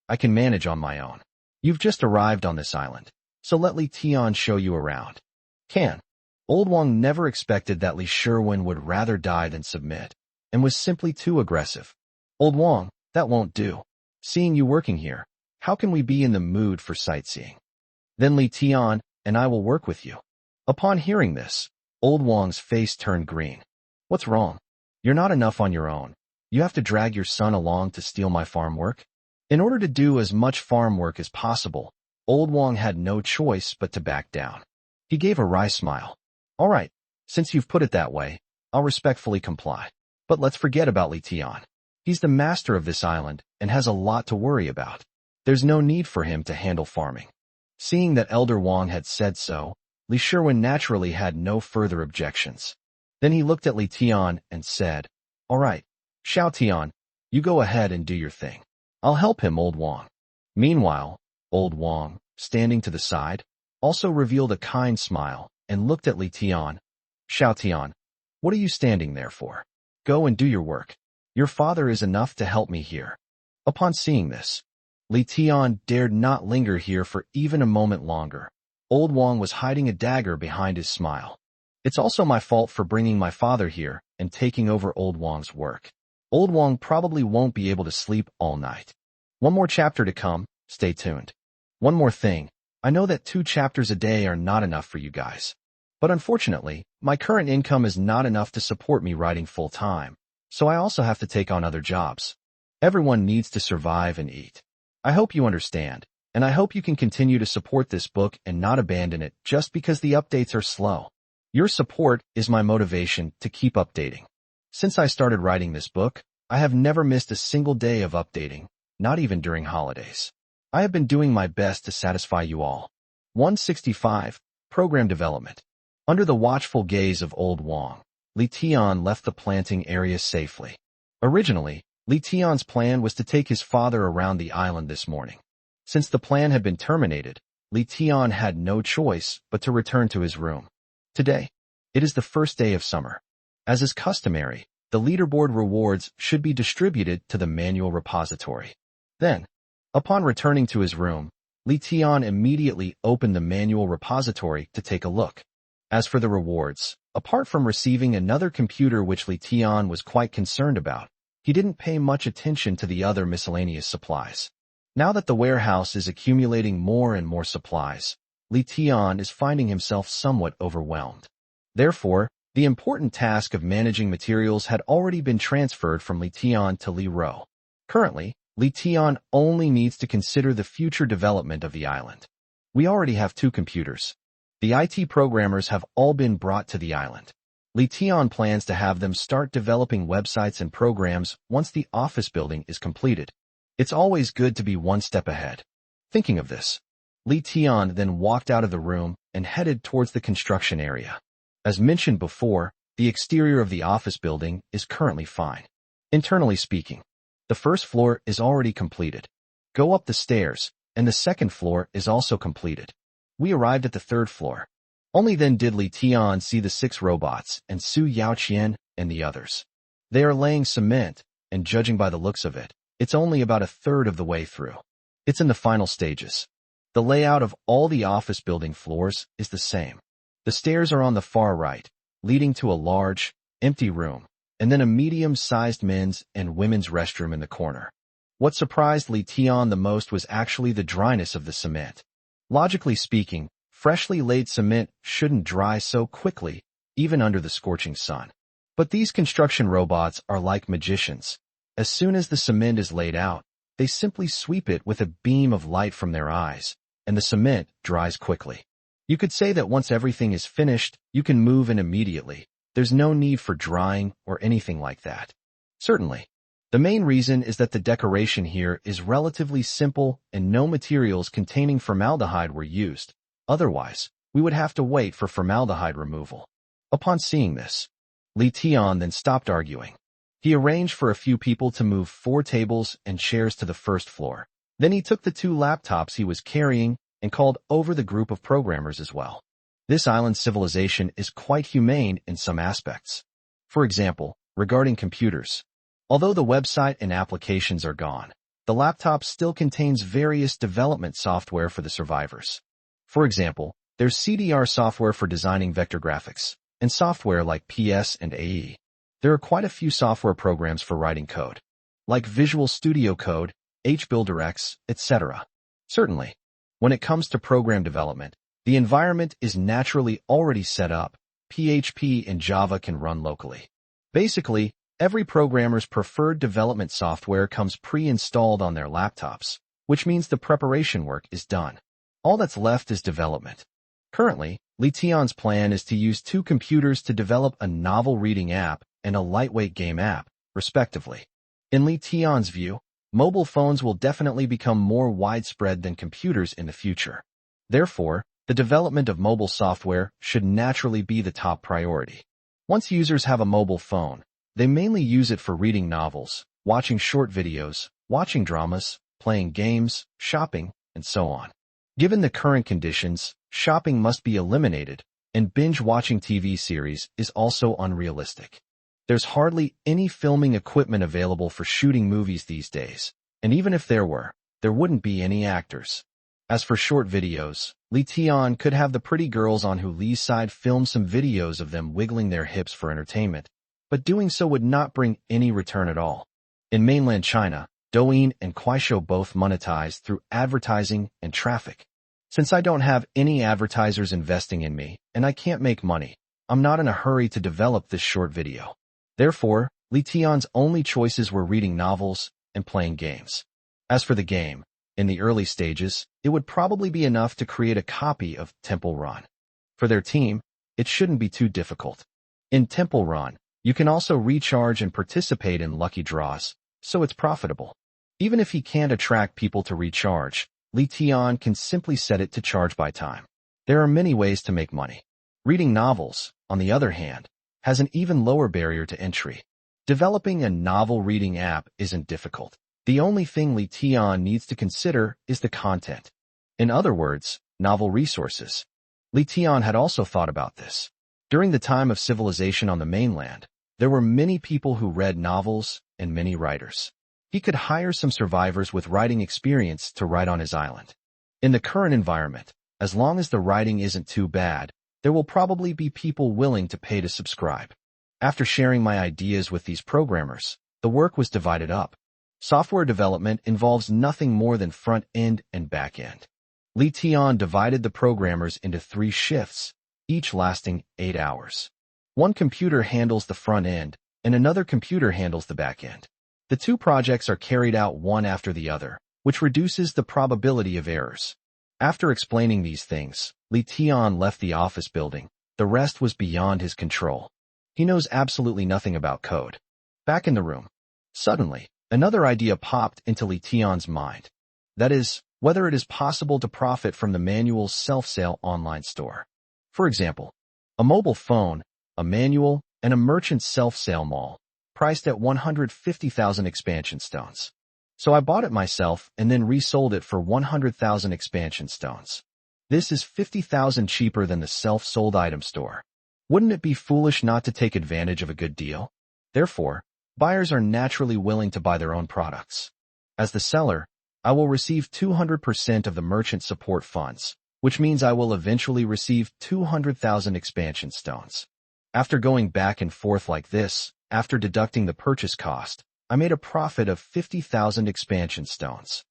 I can manage on my own. You've just arrived on this island, so let Li Tian show you around. Can. Old Wang never expected that Li Sherwin would rather die than submit, and was simply too aggressive. Old Wang, that won't do. Seeing you working here, how can we be in the mood for sightseeing? Then Li Tian and I will work with you. Upon hearing this, old Wang's face turned green. What's wrong? You're not enough on your own. You have to drag your son along to steal my farm work? In order to do as much farm work as possible, old Wang had no choice but to back down. He gave a wry smile. All right, since you've put it that way, I'll respectfully comply. But let's forget about Li Tian. He's the master of this island and has a lot to worry about. There's no need for him to handle farming. Seeing that Elder Wang had said so, Li Sherwin naturally had no further objections. Then he looked at Li Tian and said, All right, Xiao Tian, you go ahead and do your thing. I'll help him, old Wang. Meanwhile, old Wang, standing to the side, also revealed a kind smile and looked at Li Tian. Xiao Tian, what are you standing there for? Go and do your work. Your father is enough to help me here. Upon seeing this, Li Tian dared not linger here for even a moment longer. Old Wang was hiding a dagger behind his smile. It's also my fault for bringing my father here and taking over Old Wang's work. Old Wang probably won't be able to sleep all night. One more chapter to come, stay tuned. One more thing, I know that 2 chapters a day are not enough for you guys. But unfortunately, my current income is not enough to support me writing full-time, so I also have to take on other jobs. Everyone needs to survive and eat. I hope you understand, and I hope you can continue to support this book and not abandon it just because the updates are slow. Your support is my motivation to keep updating. Since I started writing this book, I have never missed a single day of updating, not even during holidays. I have been doing my best to satisfy you all. 165. Program Development. Under the watchful gaze of Old Wang, Li Tian left the planting area safely. Originally, Li Tian's plan was to take his father around the island this morning. Since the plan had been terminated, Li Tian had no choice but to return to his room. Today, it is the first day of summer. As is customary, the leaderboard rewards should be distributed to the manual repository. Then, upon returning to his room, Li Tian immediately opened the manual repository to take a look. As for the rewards, apart from receiving another computer which Li Tian was quite concerned about, he didn't pay much attention to the other miscellaneous supplies. Now that the warehouse is accumulating more and more supplies, Li Tian is finding himself somewhat overwhelmed. Therefore, the important task of managing materials had already been transferred from Li Tian to Li Ro. Currently, Li Tian only needs to consider the future development of the island. We already have 2 computers. The IT programmers have all been brought to the island. Li Tian plans to have them start developing websites and programs once the office building is completed. It's always good to be one step ahead. Thinking of this, Li Tian then walked out of the room and headed towards the construction area. As mentioned before, the exterior of the office building is currently fine. Internally speaking, the first floor is already completed. Go up the stairs, and the second floor is also completed. We arrived at the 3rd floor. Only then did Li Tian see the 6 robots and Su Yaoqian and the others. They are laying cement, and judging by the looks of it, it's only about 1/3 of the way through. It's in the final stages. The layout of all the office building floors is the same. The stairs are on the far right, leading to a large, empty room, and then a medium-sized men's and women's restroom in the corner. What surprised Li Tian the most was actually the dryness of the cement. Logically speaking, freshly laid cement shouldn't dry so quickly, even under the scorching sun. But these construction robots are like magicians. As soon as the cement is laid out, they simply sweep it with a beam of light from their eyes, and the cement dries quickly. You could say that once everything is finished, you can move in immediately. There's no need for drying or anything like that. Certainly, the main reason is that the decoration here is relatively simple and no materials containing formaldehyde were used. Otherwise, we would have to wait for formaldehyde removal. Upon seeing this, Li Tian then stopped arguing. He arranged for a few people to move 4 tables and chairs to the 1st floor. Then he took the 2 laptops he was carrying and called over the group of programmers as well. This island civilization is quite humane in some aspects. For example, regarding computers. Although the website and applications are gone, the laptop still contains various development software for the survivors. For example, there's CDR software for designing vector graphics, and software like PS and AE. There are quite a few software programs for writing code, like Visual Studio Code, HBuilderX, etc. Certainly, when it comes to program development, the environment is naturally already set up. PHP and Java can run locally. Basically, every programmer's preferred development software comes pre-installed on their laptops, which means the preparation work is done. All that's left is development. Currently, Li Tian's plan is to use 2 computers to develop a novel reading app and a lightweight game app, respectively. In Li Tian's view, mobile phones will definitely become more widespread than computers in the future. Therefore, the development of mobile software should naturally be the top priority. Once users have a mobile phone, they mainly use it for reading novels, watching short videos, watching dramas, playing games, shopping, and so on. Given the current conditions, shopping must be eliminated, and binge-watching TV series is also unrealistic. There's hardly any filming equipment available for shooting movies these days, and even if there were, there wouldn't be any actors. As for short videos, Lee Tian could have the pretty girls on Lee's side film some videos of them wiggling their hips for entertainment, but doing so would not bring any return at all. In mainland China, Douyin and Kuaishou both monetize through advertising and traffic. Since I don't have any advertisers investing in me and I can't make money, I'm not in a hurry to develop this short video. Therefore, Lee Tian's only choices were reading novels and playing games. As for the game, in the early stages, it would probably be enough to create a copy of Temple Run. For their team, it shouldn't be too difficult. In Temple Run, you can also recharge and participate in lucky draws, so it's profitable. Even if he can't attract people to recharge, Lee Tian can simply set it to charge by time. There are many ways to make money. Reading novels, on the other hand, has an even lower barrier to entry. Developing a novel reading app isn't difficult. The only thing Lee Tian needs to consider is the content. In other words, novel resources. Lee Tian had also thought about this. During the time of civilization on the mainland, there were many people who read novels and many writers. He could hire some survivors with writing experience to write on his island. In the current environment, as long as the writing isn't too bad, there will probably be people willing to pay to subscribe. After sharing my ideas with these programmers, the work was divided up. Software development involves nothing more than front-end and back-end. Lee Tian divided the programmers into 3 shifts, each lasting 8 hours. One computer handles the front end, and another computer handles the back end. The 2 projects are carried out one after the other, which reduces the probability of errors. After explaining these things, Lee Tian left the office building. The rest was beyond his control. He knows absolutely nothing about code. Back in the room, suddenly, another idea popped into Lee Tian's mind. That is, whether it is possible to profit from the manual self-sale online store. For example, a mobile phone, a manual, and a merchant self-sale mall, priced at 150,000 expansion stones. So I bought it myself and then resold it for 100,000 expansion stones. This is 50,000 cheaper than the self-sold item store. Wouldn't it be foolish not to take advantage of a good deal? Therefore, buyers are naturally willing to buy their own products. As the seller, I will receive 200% of the merchant support funds, which means I will eventually receive 200,000 expansion stones. After going back and forth like this, after deducting the purchase cost, I made a profit of 50,000 expansion stones.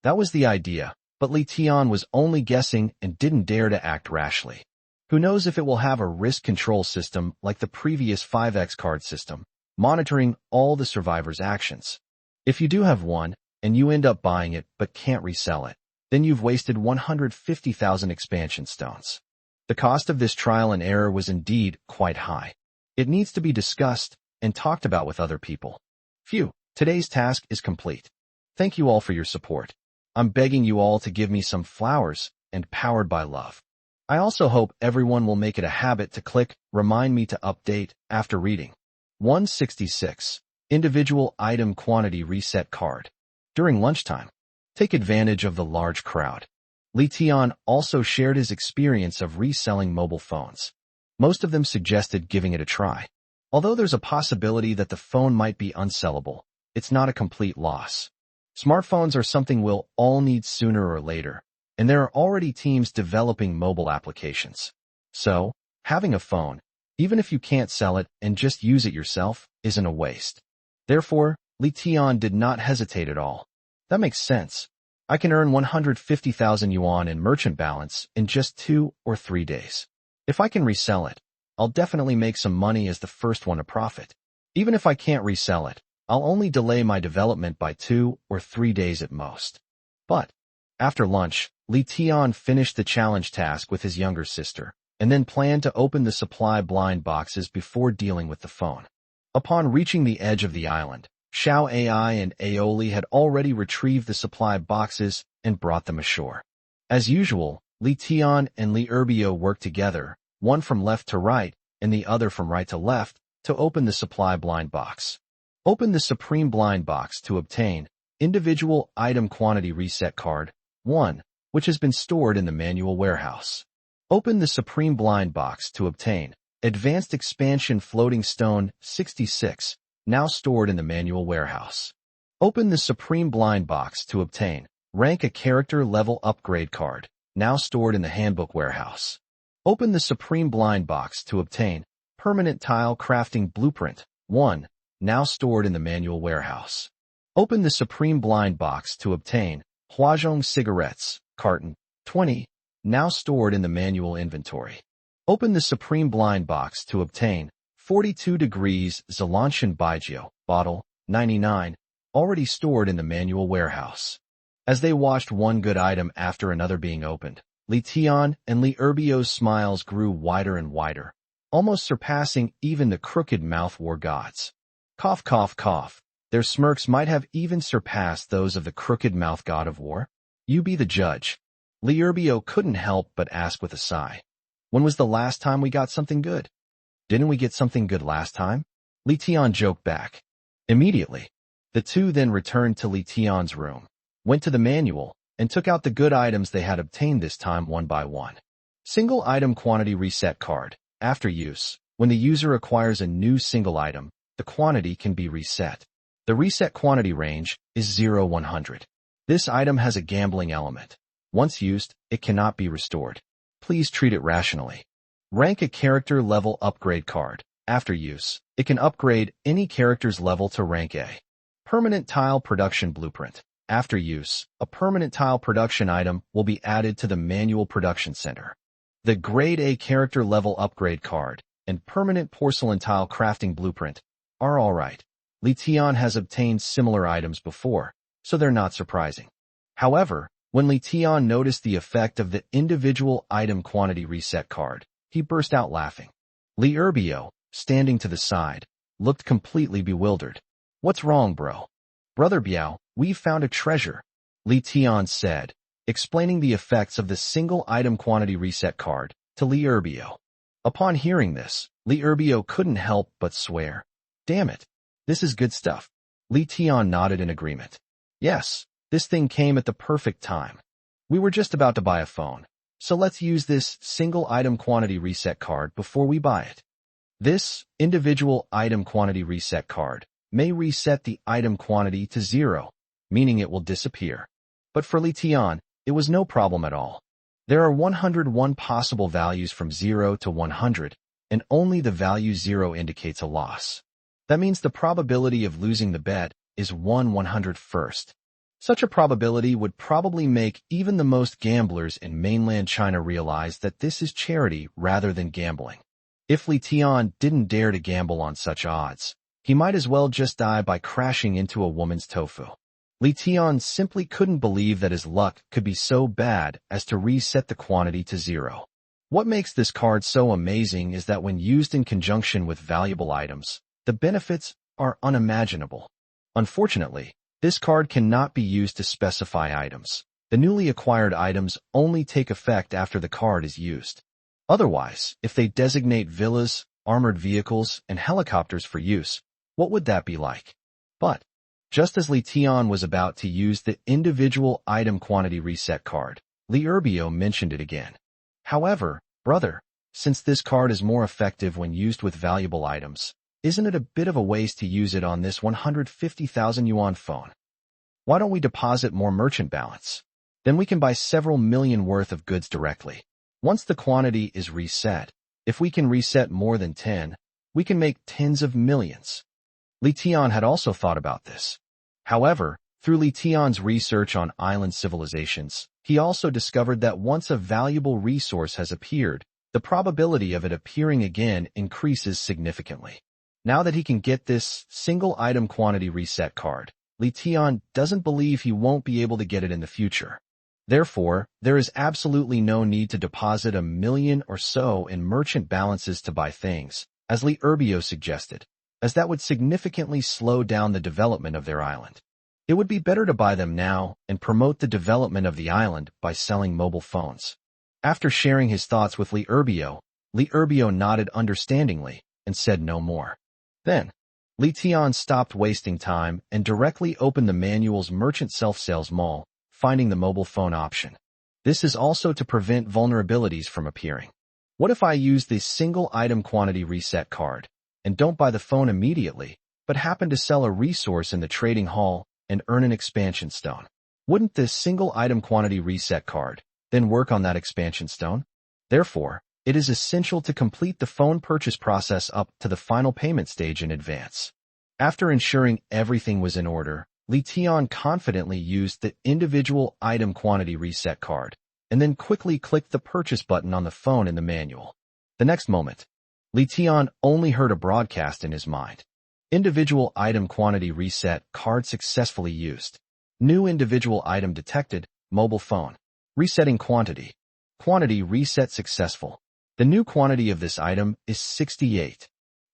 That was the idea, but Lee Tian was only guessing and didn't dare to act rashly. Who knows if it will have a risk control system like the previous 5X card system, monitoring all the survivors' actions. If you do have one, and you end up buying it but can't resell it, then you've wasted 150,000 expansion stones. The cost of this trial and error was indeed quite high. It needs to be discussed and talked about with other people. Phew, today's task is complete. Thank you all for your support. I'm begging you all to give me some flowers and powered by love. I also hope everyone will make it a habit to click Remind Me to update after reading. 166. Individual Item Quantity Reset Card. During lunchtime, take advantage of the large crowd. Lee Tian also shared his experience of reselling mobile phones. Most of them suggested giving it a try. Although there's a possibility that the phone might be unsellable, it's not a complete loss. Smartphones are something we'll all need sooner or later, and there are already teams developing mobile applications. So, having a phone, even if you can't sell it and just use it yourself, isn't a waste. Therefore, Lee Tian did not hesitate at all. That makes sense. I can earn 150,000 yuan in merchant balance in just 2 or 3 days. If I can resell it, I'll definitely make some money as the first one to profit. Even if I can't resell it, I'll only delay my development by 2 or 3 days at most. But, after lunch, Lee Tian finished the challenge task with his younger sister, and then planned to open the supply blind boxes before dealing with the phone. Upon reaching the edge of the island, Xiao AI and Aoli had already retrieved the supply boxes and brought them ashore. As usual, Lee Tian and Li Erbio worked together, one from left to right and the other from right to left, to open the supply blind box. Open the Supreme Blind Box to obtain Individual Item Quantity Reset Card 1, which has been stored in the manual warehouse. Open the Supreme Blind Box to obtain Advanced Expansion Floating Stone 66, now stored in the manual warehouse. Open the Supreme Blind Box to obtain Rank a character level upgrade card, now stored in the handbook warehouse. Open the Supreme Blind Box to obtain Permanent Tile Crafting Blueprint 1, now stored in the manual warehouse. Open the Supreme Blind Box to obtain Huazhong Cigarettes Carton 20, now stored in the manual inventory. Open the Supreme Blind Box to obtain 42 degrees Zalanshan Baijiu Bottle 99, already stored in the manual warehouse. As they watched one good item after another being opened, Li Tian and Li Erbio's smiles grew wider and wider, almost surpassing even the crooked mouth war gods. Cough, cough, cough. Their smirks might have even surpassed those of the crooked mouth god of war. You be the judge. Li Erbio couldn't help but ask with a sigh. When was the last time we got something good? Didn't we get something good last time? Li Tian joked back. Immediately, the two then returned to Li Tian's room, went to the manual, and took out the good items they had obtained this time one by one. Single item quantity reset card. After use, when the user acquires a new single item, the quantity can be reset. The reset quantity range is 0-100. This item has a gambling element. Once used, it cannot be restored. Please treat it rationally. Rank a character level upgrade card. After use, it can upgrade any character's level to rank A. Permanent Tile Production Blueprint. After use, a permanent tile production item will be added to the manual production center. The Grade A character level upgrade card and permanent porcelain tile crafting blueprint are alright. Li Tian has obtained similar items before, so they're not surprising. However, when Li Tian noticed the effect of the individual item quantity reset card, he burst out laughing. Li Erbio, standing to the side, looked completely bewildered. What's wrong, bro? Brother Biao, we've found a treasure, Li Tian said, explaining the effects of the single item quantity reset card to Li Erbio. Upon hearing this, Li Erbio couldn't help but swear. Damn it. This is good stuff. Li Tian nodded in agreement. Yes, this thing came at the perfect time. We were just about to buy a phone, so let's use this single item quantity reset card before we buy it. This individual item quantity reset card may reset the item quantity to 0, meaning it will disappear. But for Li Tian, it was no problem at all. There are 101 possible values from 0 to 100, and only the value 0 indicates a loss. That means the probability of losing the bet is 1/101st. Such a probability would probably make even the most gamblers in mainland China realize that this is charity rather than gambling. If Li Tian didn't dare to gamble on such odds, he might as well just die by crashing into a woman's tofu. Li Tian simply couldn't believe that his luck could be so bad as to reset the quantity to 0. What makes this card so amazing is that when used in conjunction with valuable items, the benefits are unimaginable. Unfortunately, this card cannot be used to specify items. The newly acquired items only take effect after the card is used. Otherwise, if they designate villas, armored vehicles, and helicopters for use, what would that be like? But, just as Li Tian was about to use the individual item quantity reset card, Li Erbio mentioned it again. However, brother, since this card is more effective when used with valuable items, isn't it a bit of a waste to use it on this 150,000 yuan phone? Why don't we deposit more merchant balance? Then we can buy several million worth of goods directly. Once the quantity is reset, if we can reset more than 10, we can make tens of millions. Li Tian had also thought about this. However, through Li Tian's research on island civilizations, he also discovered that once a valuable resource has appeared, the probability of it appearing again increases significantly. Now that he can get this single item quantity reset card, Li Tian doesn't believe he won't be able to get it in the future. Therefore, there is absolutely no need to deposit 1 million or so in merchant balances to buy things, as Li Erbio suggested, as that would significantly slow down the development of their island. It would be better to buy them now and promote the development of the island by selling mobile phones. After sharing his thoughts with Li Erbio nodded understandingly and said no more. Then, Li Tian stopped wasting time and directly opened the manual's merchant self-sales mall, finding the mobile phone option. This is also to prevent vulnerabilities from appearing. What if I use the single item quantity reset card and don't buy the phone immediately, but happen to sell a resource in the trading hall and earn an expansion stone? Wouldn't this single item quantity reset card then work on that expansion stone? Therefore, it is essential to complete the phone purchase process up to the final payment stage in advance. After ensuring everything was in order, Li Tian confidently used the individual item quantity reset card and then quickly clicked the purchase button on the phone in the manual. The next moment, Li Tian only heard a broadcast in his mind. Individual item quantity reset card successfully used. New individual item detected, mobile phone. Resetting quantity. Quantity reset successful. The new quantity of this item is 68.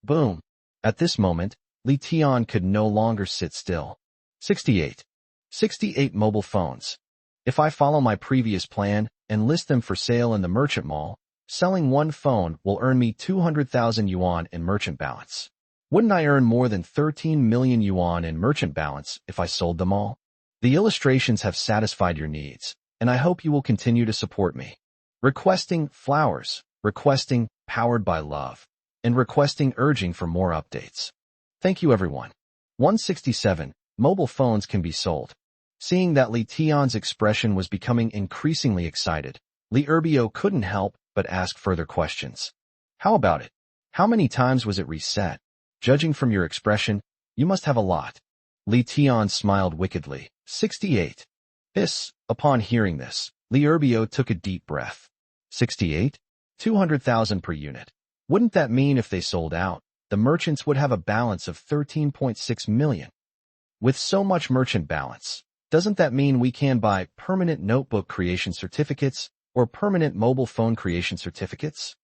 Boom. At this moment, Li Tian could no longer sit still. 68. 68 mobile phones. If I follow my previous plan and list them for sale in the merchant mall, selling one phone will earn me 200,000 yuan in merchant balance. Wouldn't I earn more than 13 million yuan in merchant balance if I sold them all? The illustrations have satisfied your needs, and I hope you will continue to support me. Requesting flowers, requesting powered by love, and requesting urging for more updates. Thank you everyone. 167. Mobile phones can be sold. Seeing that Li Tian's expression was becoming increasingly excited, Li Erbio couldn't help but ask further questions. How about it? How many times was it reset? Judging from your expression, you must have a lot. Li Tian smiled wickedly. 68. Upon hearing this, Li Erbio took a deep breath. 68? 200,000 per unit. Wouldn't that mean if they sold out, the merchants would have a balance of 13.6 million? With so much merchant balance, doesn't that mean we can buy permanent notebook creation certificates or permanent mobile phone creation certificates?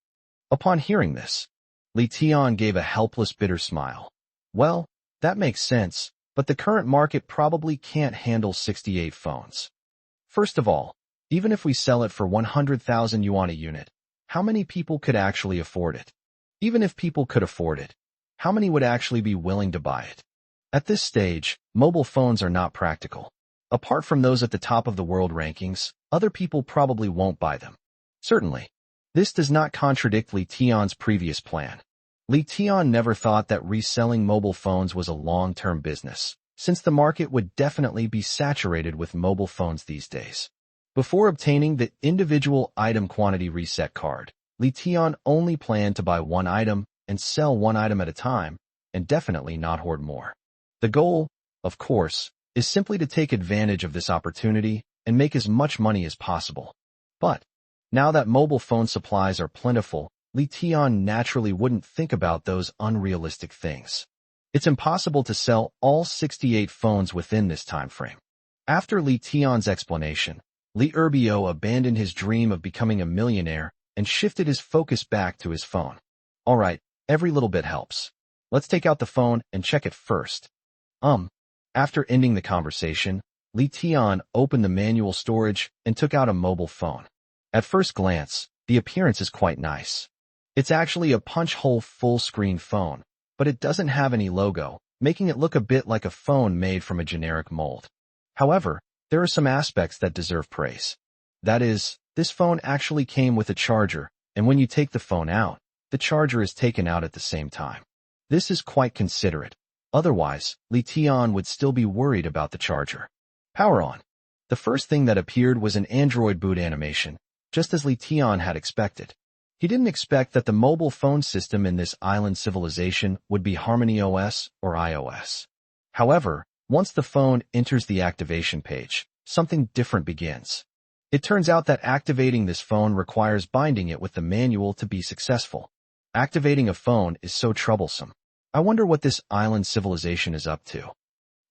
Upon hearing this, Li Tian gave a helpless bitter smile. Well, that makes sense, but the current market probably can't handle 68 phones. First of all, even if we sell it for 100,000 yuan a unit, how many people could actually afford it? Even if people could afford it, how many would actually be willing to buy it? At this stage, mobile phones are not practical. Apart from those at the top of the world rankings, other people probably won't buy them. Certainly, this does not contradict Li Tian's previous plan. Li Tian never thought that reselling mobile phones was a long-term business, since the market would definitely be saturated with mobile phones these days. Before obtaining the individual item quantity reset card, Li Tian only planned to buy one item and sell one item at a time, and definitely not hoard more. The goal, of course, is simply to take advantage of this opportunity and make as much money as possible. But, now that mobile phone supplies are plentiful, Li Tian naturally wouldn't think about those unrealistic things. It's impossible to sell all 68 phones within this time frame. After Li Tian's explanation, Li Erbio abandoned his dream of becoming a millionaire and shifted his focus back to his phone. Alright, every little bit helps. Let's take out the phone and check it first. After ending the conversation, Li Tian opened the manual storage and took out a mobile phone. At first glance, the appearance is quite nice. It's actually a punch-hole full-screen phone, but it doesn't have any logo, making it look a bit like a phone made from a generic mold. However, there are some aspects that deserve praise. That is, this phone actually came with a charger, and when you take the phone out, the charger is taken out at the same time. This is quite considerate. Otherwise, Li Tian would still be worried about the charger. Power on. The first thing that appeared was an Android boot animation, just as Li Tian had expected. He didn't expect that the mobile phone system in this island civilization would be Harmony OS or iOS. However, once the phone enters the activation page, something different begins. It turns out that activating this phone requires binding it with the manual to be successful. Activating a phone is so troublesome. I wonder what this island civilization is up to.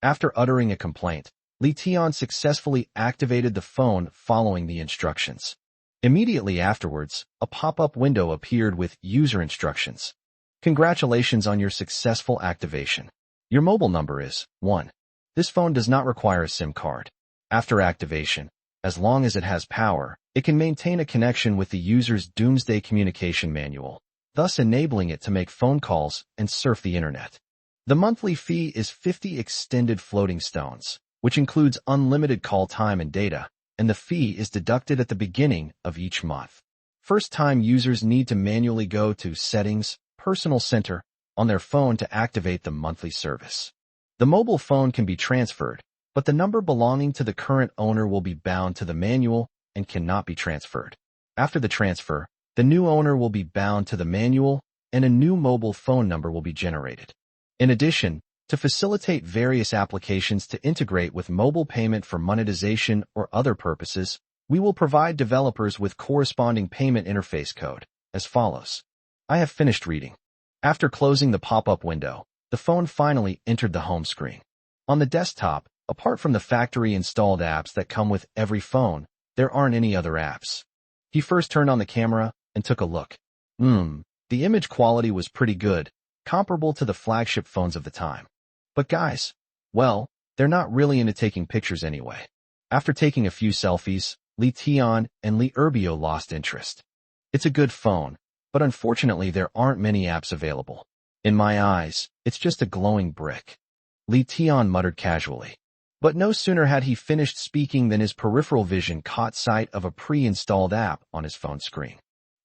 After uttering a complaint, Li Tian successfully activated the phone following the instructions. Immediately afterwards, a pop-up window appeared with user instructions. Congratulations on your successful activation. Your mobile number is 1. This phone does not require a SIM card. After activation, as long as it has power, it can maintain a connection with the user's Doomsday Communication Manual, thus enabling it to make phone calls and surf the internet. The monthly fee is 50 extended floating stones, which includes unlimited call time and data, and the fee is deducted at the beginning of each month. First-time users need to manually go to Settings, Personal Center, on their phone to activate the monthly service. The mobile phone can be transferred, but the number belonging to the current owner will be bound to the manual and cannot be transferred. After the transfer, the new owner will be bound to the manual and a new mobile phone number will be generated. In addition, to facilitate various applications to integrate with mobile payment for monetization or other purposes, we will provide developers with corresponding payment interface code, as follows. I have finished reading. After closing the pop-up window, the phone finally entered the home screen. On the desktop, apart from the factory-installed apps that come with every phone, there aren't any other apps. He first turned on the camera and took a look. The image quality was pretty good, comparable to the flagship phones of the time. But guys, well, they're not really into taking pictures anyway. After taking a few selfies, Lee Tian and Lee Erbio lost interest. It's a good phone, but unfortunately there aren't many apps available. In my eyes, it's just a glowing brick. Lee Tian muttered casually. But no sooner had he finished speaking than his peripheral vision caught sight of a pre-installed app on his phone screen.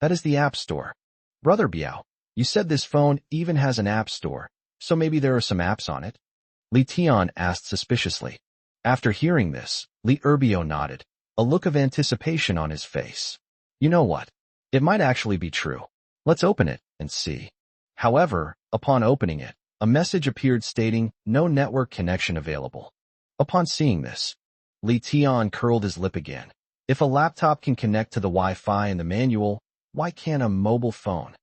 That is the App Store. Brother Biao, you said this phone even has an App Store, so maybe there are some apps on it? Li Tian asked suspiciously. After hearing this, Li Erbio nodded, a look of anticipation on his face. You know what? It might actually be true. Let's open it and see. However, upon opening it, a message appeared stating, no network connection available. Upon seeing this, Li Tian curled his lip again. If a laptop can connect to the Wi-Fi in the manual, why can't a mobile phone?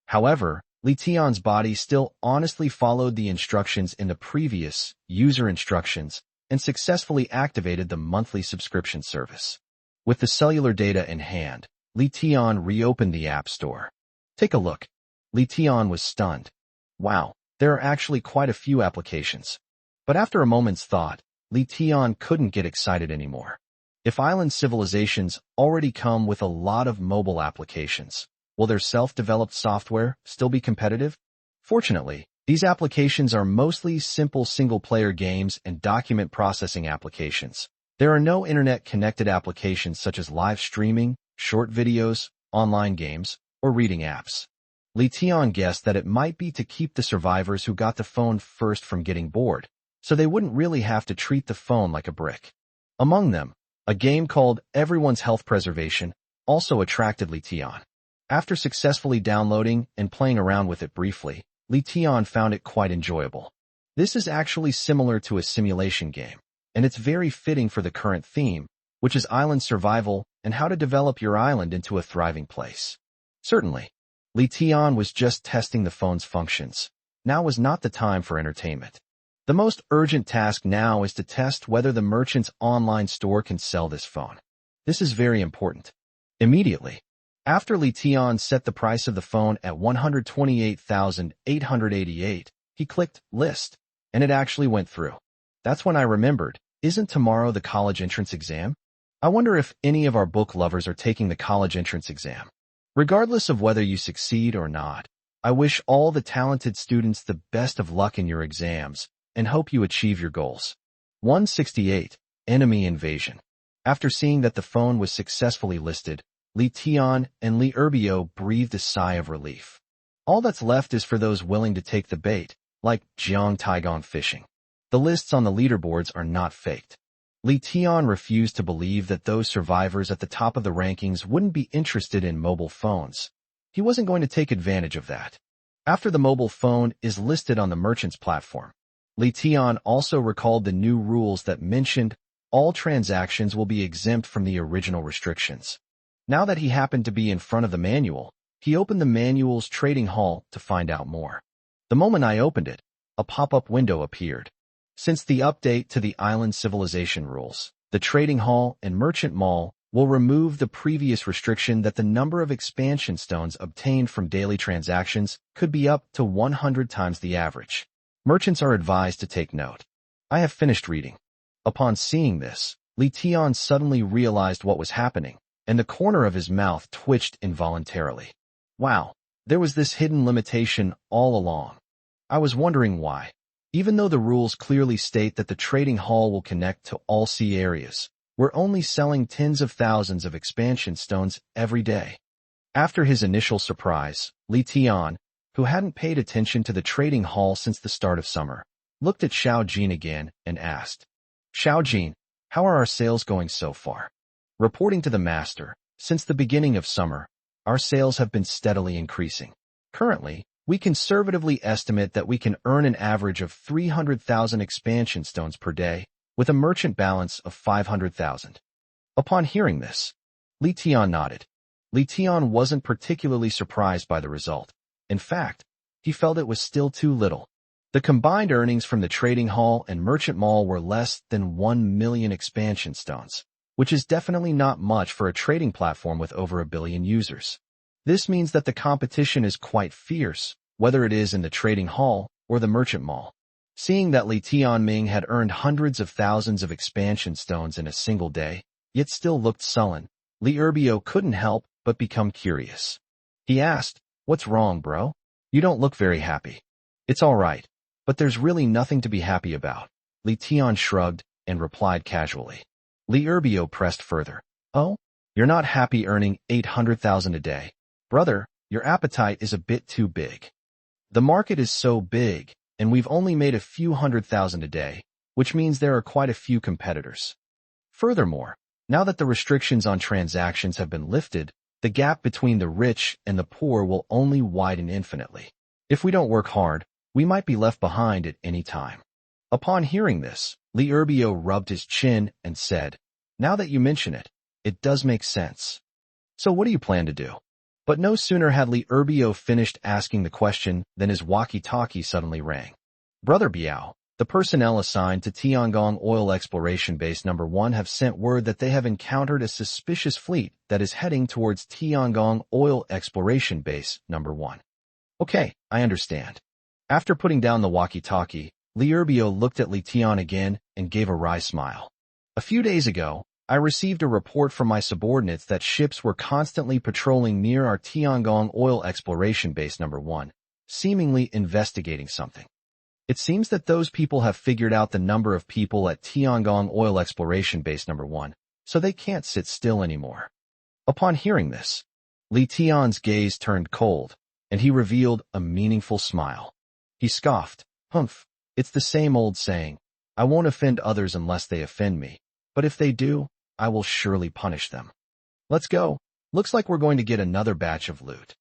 However, Li Tian's body still honestly followed the instructions in the previous user instructions and successfully activated the monthly subscription service. With the cellular data in hand, Li Tian reopened the App Store. Take a look. Li Tian was stunned. Wow, there are actually quite a few applications. But after a moment's thought, Li Tian couldn't get excited anymore. If island civilizations already come with a lot of mobile applications, will their self-developed software still be competitive? Fortunately, these applications are mostly simple single-player games and document processing applications. There are no internet-connected applications such as live streaming, short videos, online games, or reading apps. Li Tian guessed that it might be to keep the survivors who got the phone first from getting bored, so they wouldn't really have to treat the phone like a brick. Among them, a game called Everyone's Health Preservation also attracted Li Tian. After successfully downloading and playing around with it briefly, Li Tian found it quite enjoyable. This is actually similar to a simulation game, and it's very fitting for the current theme, which is island survival and how to develop your island into a thriving place. Certainly, Li Tian was just testing the phone's functions. Now was not the time for entertainment. The most urgent task now is to test whether the merchant's online store can sell this phone. This is very important. Immediately, after Li Tian set the price of the phone at 128,888, he clicked List, and it actually went through. That's when I remembered, isn't tomorrow the college entrance exam? I wonder if any of our book lovers are taking the college entrance exam. Regardless of whether you succeed or not, I wish all the talented students the best of luck in your exams and hope you achieve your goals. 168. Enemy Invasion. After seeing that the phone was successfully listed, Li Tian and Li Erbio breathed a sigh of relief. All that's left is for those willing to take the bait, like Jiang Taigong fishing. The lists on the leaderboards are not faked. Li Tian refused to believe that those survivors at the top of the rankings wouldn't be interested in mobile phones. He wasn't going to take advantage of that. After the mobile phone is listed on the merchant's platform, Li Tian also recalled the new rules that mentioned all transactions will be exempt from the original restrictions. Now that he happened to be in front of the manual, he opened the manual's trading hall to find out more. The moment I opened it, a pop-up window appeared. Since the update to the island civilization rules, the trading hall and merchant mall will remove the previous restriction that the number of expansion stones obtained from daily transactions could be up to 100 times the average. Merchants are advised to take note. I have finished reading. Upon seeing this, Li Tian suddenly realized what was happening, and the corner of his mouth twitched involuntarily. Wow, there was this hidden limitation all along. I was wondering why. Even though the rules clearly state that the trading hall will connect to all sea areas, we're only selling tens of thousands of expansion stones every day. After his initial surprise, Li Tian, who hadn't paid attention to the trading hall since the start of summer, looked at Xiao Jin again and asked, Xiaojin, how are our sales going so far? Reporting to the master, since the beginning of summer, our sales have been steadily increasing. Currently, we conservatively estimate that we can earn an average of 300,000 expansion stones per day, with a merchant balance of 500,000. Upon hearing this, Li Tian nodded. Li Tian wasn't particularly surprised by the result. In fact, he felt it was still too little. The combined earnings from the trading hall and merchant mall were less than 1 million expansion stones, which is definitely not much for a trading platform with over 1 billion users. This means that the competition is quite fierce, whether it is in the trading hall or the merchant mall. Seeing that Li Tianming had earned hundreds of thousands of expansion stones in a single day, yet still looked sullen, Li Erbio couldn't help but become curious. He asked, "What's wrong, bro? You don't look very happy." "It's all right, but there's really nothing to be happy about." Li Tian shrugged and replied casually. Li Erbio pressed further. "Oh? You're not happy earning 800,000 a day? Brother, your appetite is a bit too big. The market is so big, and we've only made a few 100,000 a day, which means there are quite a few competitors. Furthermore, now that the restrictions on transactions have been lifted, the gap between the rich and the poor will only widen infinitely. If we don't work hard, we might be left behind at any time." Upon hearing this, Li Erbio rubbed his chin and said, "Now that you mention it, it does make sense. So what do you plan to do?" But no sooner had Li Erbio finished asking the question than his walkie-talkie suddenly rang. "Brother Biao, the personnel assigned to Tiangong Oil Exploration Base No. 1 have sent word that they have encountered a suspicious fleet that is heading towards Tiangong Oil Exploration Base No. 1. "Okay, I understand." After putting down the walkie-talkie, Li Erbio looked at Li Tian again and gave a wry smile. "A few days ago, I received a report from my subordinates that ships were constantly patrolling near our Tiangong Oil Exploration Base No. 1, seemingly investigating something. It seems that those people have figured out the number of people at Tiangong Oil Exploration Base No. 1, so they can't sit still anymore." Upon hearing this, Li Tian's gaze turned cold, and he revealed a meaningful smile. He scoffed, "Humph, it's the same old saying, I won't offend others unless they offend me, but if they do, I will surely punish them. Let's go. Looks like we're going to get another batch of loot."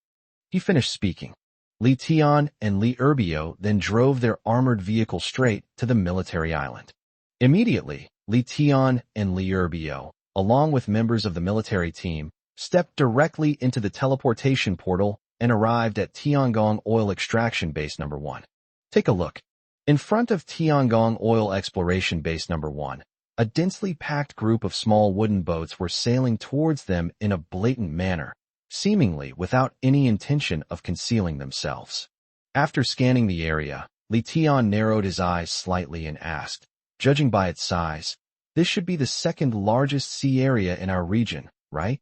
He finished speaking. Li Tian and Li Erbio then drove their armored vehicle straight to the military island. Immediately, Li Tian and Li Erbio, along with members of the military team, stepped directly into the teleportation portal and arrived at Tiangong Oil Extraction Base No. 1. Take a look. In front of Tiangong Oil Exploration Base No. 1, a densely packed group of small wooden boats were sailing towards them in a blatant manner, seemingly without any intention of concealing themselves. After scanning the area, Li Tian narrowed his eyes slightly and asked, "Judging by its size, this should be the second largest sea area in our region, right?"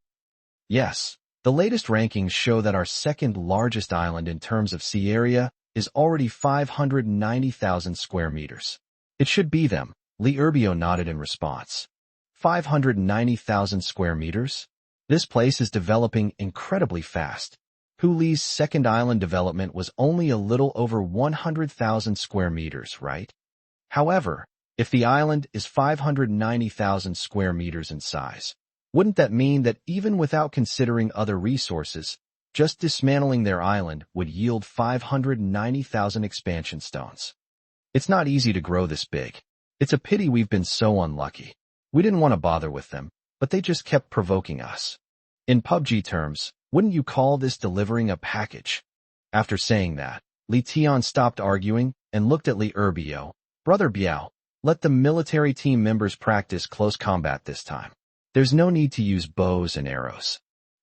"Yes. The latest rankings show that our second largest island in terms of sea area is already 590,000 square meters. It should be them." Li Erbio nodded in response. 590,000 square meters? This place is developing incredibly fast. Huli's second island development was only a little over 100,000 square meters, right? However, if the island is 590,000 square meters in size, wouldn't that mean that even without considering other resources, just dismantling their island would yield 590,000 expansion stones? It's not easy to grow this big. It's a pity we've been so unlucky. We didn't want to bother with them, but they just kept provoking us. In PUBG terms, wouldn't you call this delivering a package? After saying that, Li Tian stopped arguing and looked at Li Erbio. "Brother Biao, let the military team members practice close combat this time. There's no need to use bows and arrows.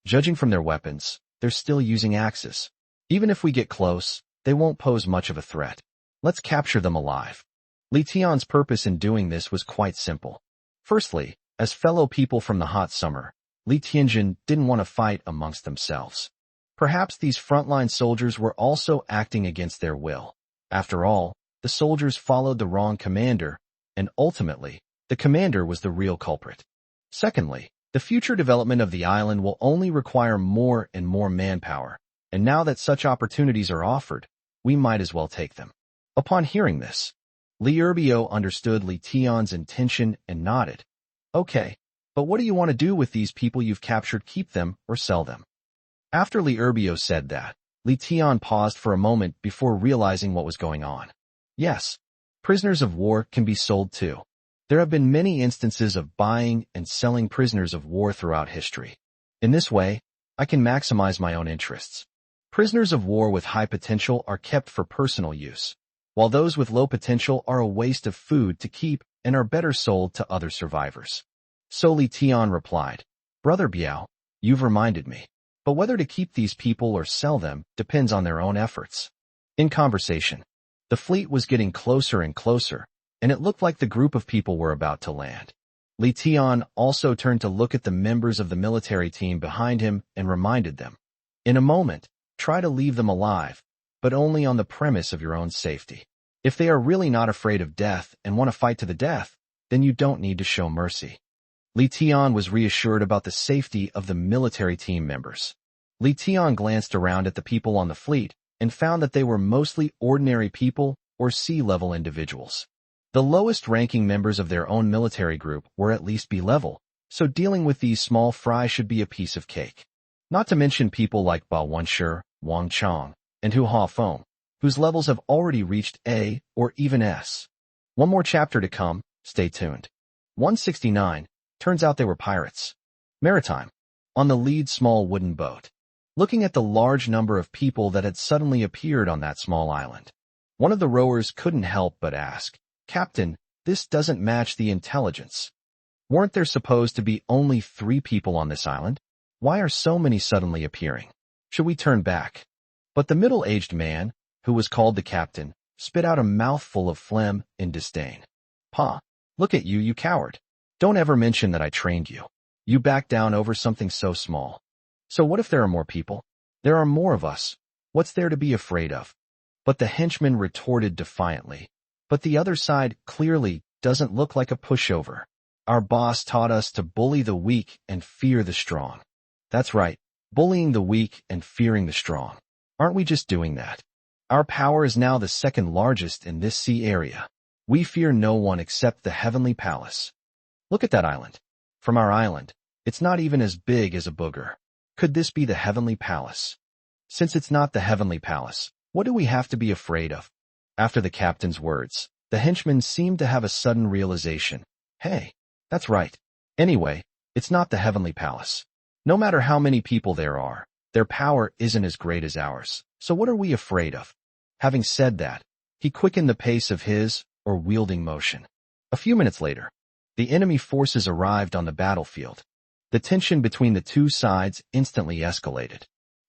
Judging from their weapons, they're still using axes. Even if we get close, they won't pose much of a threat. Let's capture them alive." Li Tian's purpose in doing this was quite simple. Firstly, as fellow people from the hot summer, Li Tianjin didn't want to fight amongst themselves. Perhaps these frontline soldiers were also acting against their will. After all, the soldiers followed the wrong commander, and ultimately, the commander was the real culprit. Secondly, the future development of the island will only require more and more manpower, and now that such opportunities are offered, we might as well take them. Upon hearing this, Li Urbio understood Li Tian's intention and nodded. Okay, but what do you want to do with these people you've captured? Keep them or sell them? After Li Urbio said that, Li Tian paused for a moment before realizing what was going on. Yes, prisoners of war can be sold too. There have been many instances of buying and selling prisoners of war throughout history. In this way, I can maximize my own interests. Prisoners of war with high potential are kept for personal use, while those with low potential are a waste of food to keep and are better sold to other survivors. So Li Tian replied, Brother Biao, you've reminded me. But whether to keep these people or sell them depends on their own efforts. In conversation, the fleet was getting closer and closer, and it looked like the group of people were about to land. Li Tian also turned to look at the members of the military team behind him and reminded them, in a moment, try to leave them alive, but only on the premise of your own safety. If they are really not afraid of death and want to fight to the death, then you don't need to show mercy. Li Tian was reassured about the safety of the military team members. Li Tian glanced around at the people on the fleet and found that they were mostly ordinary people or sea-level individuals. The lowest-ranking members of their own military group were at least B-level, so dealing with these small fry should be a piece of cake. Not to mention people like Ba Wenshi, Wang Chong, and Hu Hafeng, whose levels have already reached A or even S. One more chapter to come, stay tuned. 169, turns out they were pirates. Maritime. On the lead small wooden boat. Looking at the large number of people that had suddenly appeared on that small island, one of the rowers couldn't help but ask, Captain, this doesn't match the intelligence. Weren't there supposed to be only 3 people on this island? Why are so many suddenly appearing? Should we turn back? But the middle-aged man, who was called the captain, spit out a mouthful of phlegm in disdain. Pa, look at you, you coward. Don't ever mention that I trained you. You backed down over something so small. So what if there are more people? There are more of us. What's there to be afraid of? But the henchman retorted defiantly. But the other side clearly doesn't look like a pushover. Our boss taught us to bully the weak and fear the strong. That's right, bullying the weak and fearing the strong. Aren't we just doing that? Our power is now the second largest in this sea area. We fear no one except the heavenly palace. Look at that island. From our island, it's not even as big as a booger. Could this be the heavenly palace? Since it's not the heavenly palace, what do we have to be afraid of? After the captain's words, the henchman seemed to have a sudden realization. Hey, that's right. Anyway, it's not the heavenly palace. No matter how many people there are, their power isn't as great as ours. So what are we afraid of? Having said that, he quickened the pace of his, or wielding motion. A few minutes later, the enemy forces arrived on the battlefield. The tension between the two sides instantly escalated.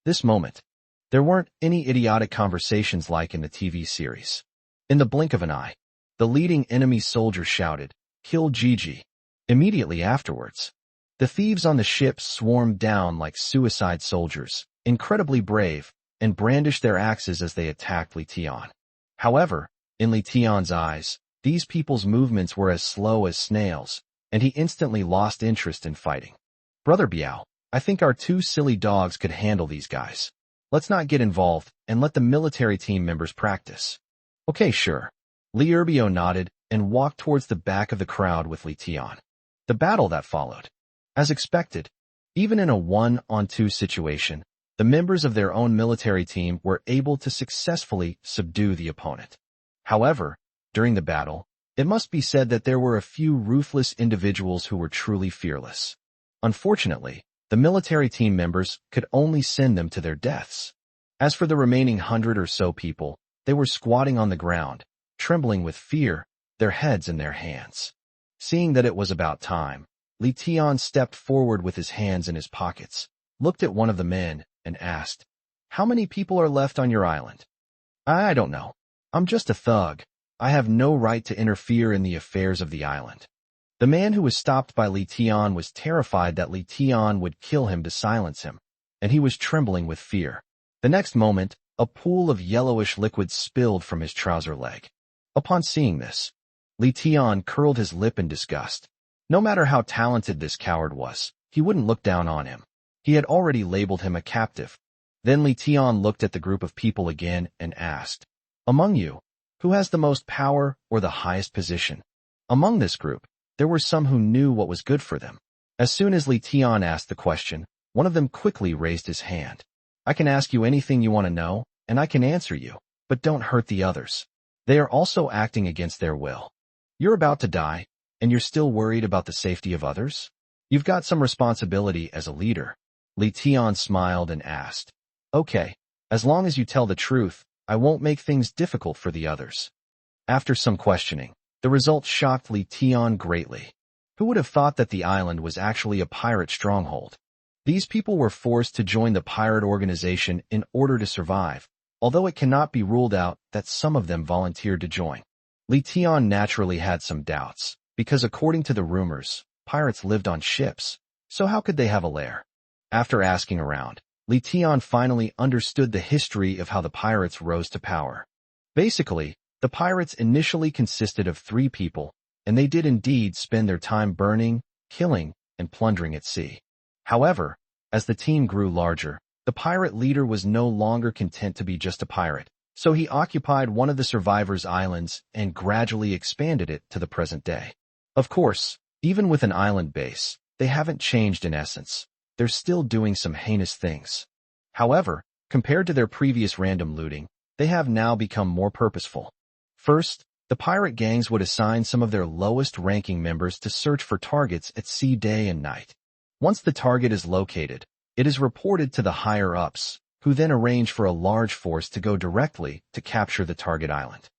This moment, there weren't any idiotic conversations like in the TV series. In the blink of an eye, the leading enemy soldier shouted, "Kill Gigi." Immediately afterwards, the thieves on the ship swarmed down like suicide soldiers, incredibly brave, and brandished their axes as they attacked Li Tian. However, in Li Tian's eyes, these people's movements were as slow as snails, and he instantly lost interest in fighting. Brother Biao, I think our 2 silly dogs could handle these guys. Let's not get involved and let the military team members practice. Okay, sure. Li Urbio nodded and walked towards the back of the crowd with Li Tian. The battle that followed. As expected, even in a 1-on-2 situation, the members of their own military team were able to successfully subdue the opponent. However, during the battle, it must be said that there were a few ruthless individuals who were truly fearless. Unfortunately, the military team members could only send them to their deaths. As for the remaining 100 or so people, they were squatting on the ground, trembling with fear, their heads in their hands. Seeing that it was about time, Li Tian stepped forward with his hands in his pockets, looked at one of the men, and asked, "How many people are left on your island?" I don't know. I'm just a thug. I have no right to interfere in the affairs of the island." The man who was stopped by Li Tian was terrified that Li Tian would kill him to silence him, and he was trembling with fear. The next moment, a pool of yellowish liquid spilled from his trouser leg. Upon seeing this, Li Tian curled his lip in disgust. No matter how talented this coward was, he wouldn't look down on him. He had already labeled him a captive. Then Li Tian looked at the group of people again and asked, "Among you, Who has the most power or the highest position? Among this group, there were some who knew what was good for them. As soon as Li Tian asked the question, one of them quickly raised his hand. I can ask you anything you want to know, and I can answer you, but don't hurt the others. They are also acting against their will. You're about to die, and you're still worried about the safety of others? You've got some responsibility as a leader. Li Tian smiled and asked. Okay, as long as you tell the truth, I won't make things difficult for the others. After some questioning, the results shocked Li Tian greatly. Who would have thought that the island was actually a pirate stronghold? These people were forced to join the pirate organization in order to survive, although it cannot be ruled out that some of them volunteered to join. Li Tian naturally had some doubts, because according to the rumors, pirates lived on ships, so how could they have a lair? After asking around, Li Tian finally understood the history of how the pirates rose to power. Basically, the pirates initially consisted of 3 people, and they did indeed spend their time burning, killing, and plundering at sea. However, as the team grew larger, the pirate leader was no longer content to be just a pirate, so he occupied one of the survivors' islands and gradually expanded it to the present day. Of course, even with an island base, they haven't changed in essence. They're still doing some heinous things. However, compared to their previous random looting, they have now become more purposeful. First, the pirate gangs would assign some of their lowest-ranking members to search for targets at sea day and night. Once the target is located, it is reported to the higher-ups, who then arrange for a large force to go directly to capture the target island.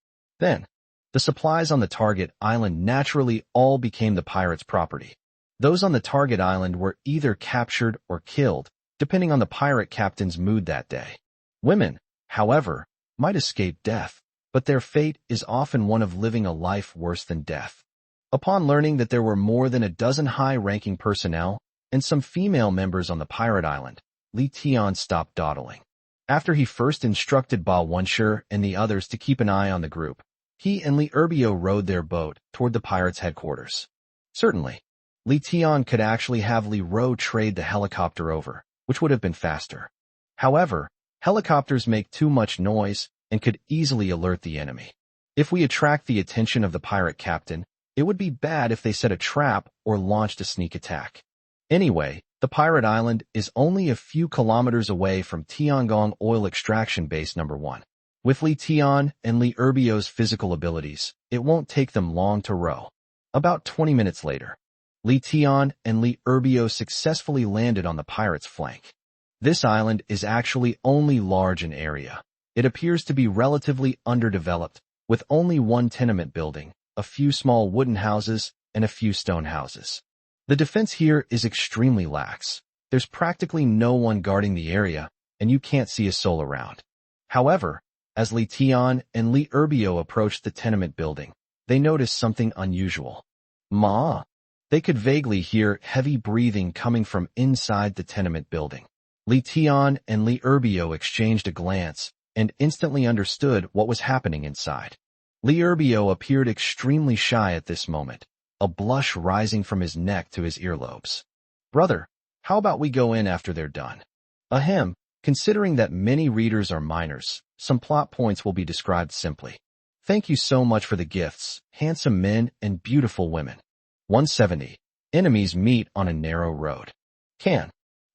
Then, the supplies on the target island naturally all became the pirates' property. Those on the target island were either captured or killed, depending on the pirate captain's mood that day. Women, however, might escape death, but their fate is often one of living a life worse than death. Upon learning that there were more than a dozen high-ranking personnel and some female members on the pirate island, Li Tian stopped dawdling. After he first instructed Ba Wenshi and the others to keep an eye on the group, he and Li Erbio rowed their boat toward the pirates' headquarters. Certainly, Li Tian could actually have Li Ro trade the helicopter over, which would have been faster. However, helicopters make too much noise and could easily alert the enemy. If we attract the attention of the pirate captain, it would be bad if they set a trap or launched a sneak attack. Anyway, the pirate island is only a few kilometers away from Tiangong Oil Extraction Base No. 1. With Li Tian and Li Erbio's physical abilities, it won't take them long to row. About 20 minutes later, Li Tian and Li Erbio successfully landed on the pirates' flank. This island is actually only large in area. It appears to be relatively underdeveloped, with only one tenement building, a few small wooden houses, and a few stone houses. The defense here is extremely lax. There's practically no one guarding the area, and you can't see a soul around. However, as Li Tian and Li Erbio approached the tenement building, they noticed something unusual. They could vaguely hear heavy breathing coming from inside the tenement building. Li Tian and Li Erbio exchanged a glance and instantly understood what was happening inside. Li Erbio appeared extremely shy at this moment, a blush rising from his neck to his earlobes. Brother, how about we go in after they're done? Ahem, considering that many readers are minors, some plot points will be described simply. Thank you so much for the gifts, handsome men and beautiful women. 170. Enemies meet on a narrow road.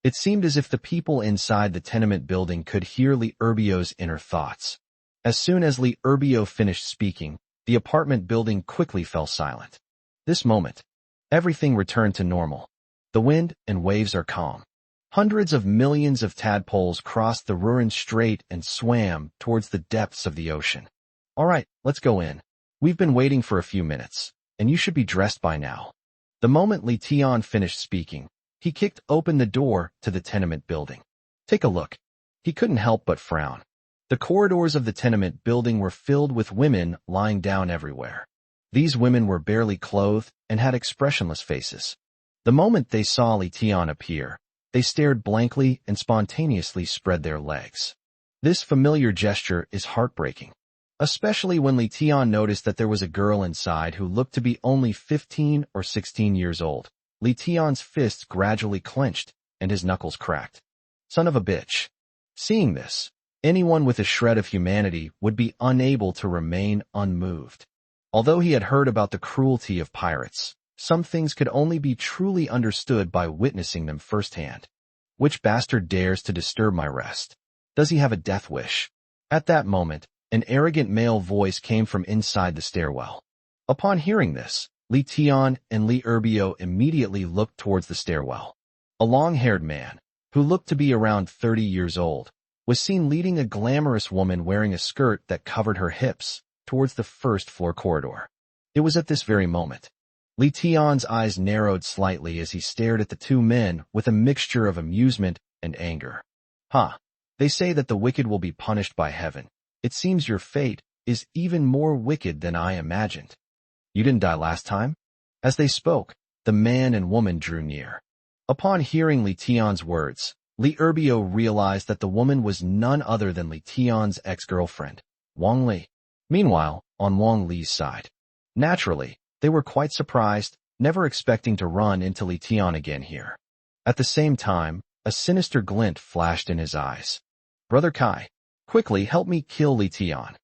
It seemed as if the people inside the tenement building could hear Li Erbio's inner thoughts. As soon as Li Erbio finished speaking, the apartment building quickly fell silent. This moment, everything returned to normal. The wind and waves are calm. Hundreds of millions of tadpoles crossed the Ruren Strait and swam towards the depths of the ocean. All right, let's go in. We've been waiting for a few minutes, and you should be dressed by now. The moment Li Tian finished speaking, he kicked open the door to the tenement building. Take a look. He couldn't help but frown. The corridors of the tenement building were filled with women lying down everywhere. These women were barely clothed and had expressionless faces. The moment they saw Li Tian appear, they stared blankly and spontaneously spread their legs. This familiar gesture is heartbreaking, especially when Li Tian noticed that there was a girl inside who looked to be only 15 or 16 years old. Li Tian's fists gradually clenched and his knuckles cracked. Son of a bitch. Seeing this, Anyone with a shred of humanity would be unable to remain unmoved. Although he had heard about the cruelty of pirates, some things could only be truly understood by witnessing them firsthand. Which bastard dares to disturb my rest? Does he have a death wish? At that moment, an arrogant male voice came from inside the stairwell. Upon hearing this, Li Tian and Li Erbio immediately looked towards the stairwell. A long-haired man, who looked to be around 30 years old, was seen leading a glamorous woman wearing a skirt that covered her hips towards the first-floor corridor. It was at this very moment. Li Tian's eyes narrowed slightly as he stared at the two men with a mixture of amusement and anger. They say that the wicked will be punished by heaven. It seems your fate is even more wicked than I imagined. You didn't die last time? As they spoke, the man and woman drew near. Upon hearing Li Tian's words, Li Erbio realized that the woman was none other than Li Tian's ex-girlfriend, Wang Li. Meanwhile, on Wang Li's side, naturally, they were quite surprised, never expecting to run into Li Tian again here. At the same time, a sinister glint flashed in his eyes. Brother Kai, quickly help me kill Li Tian.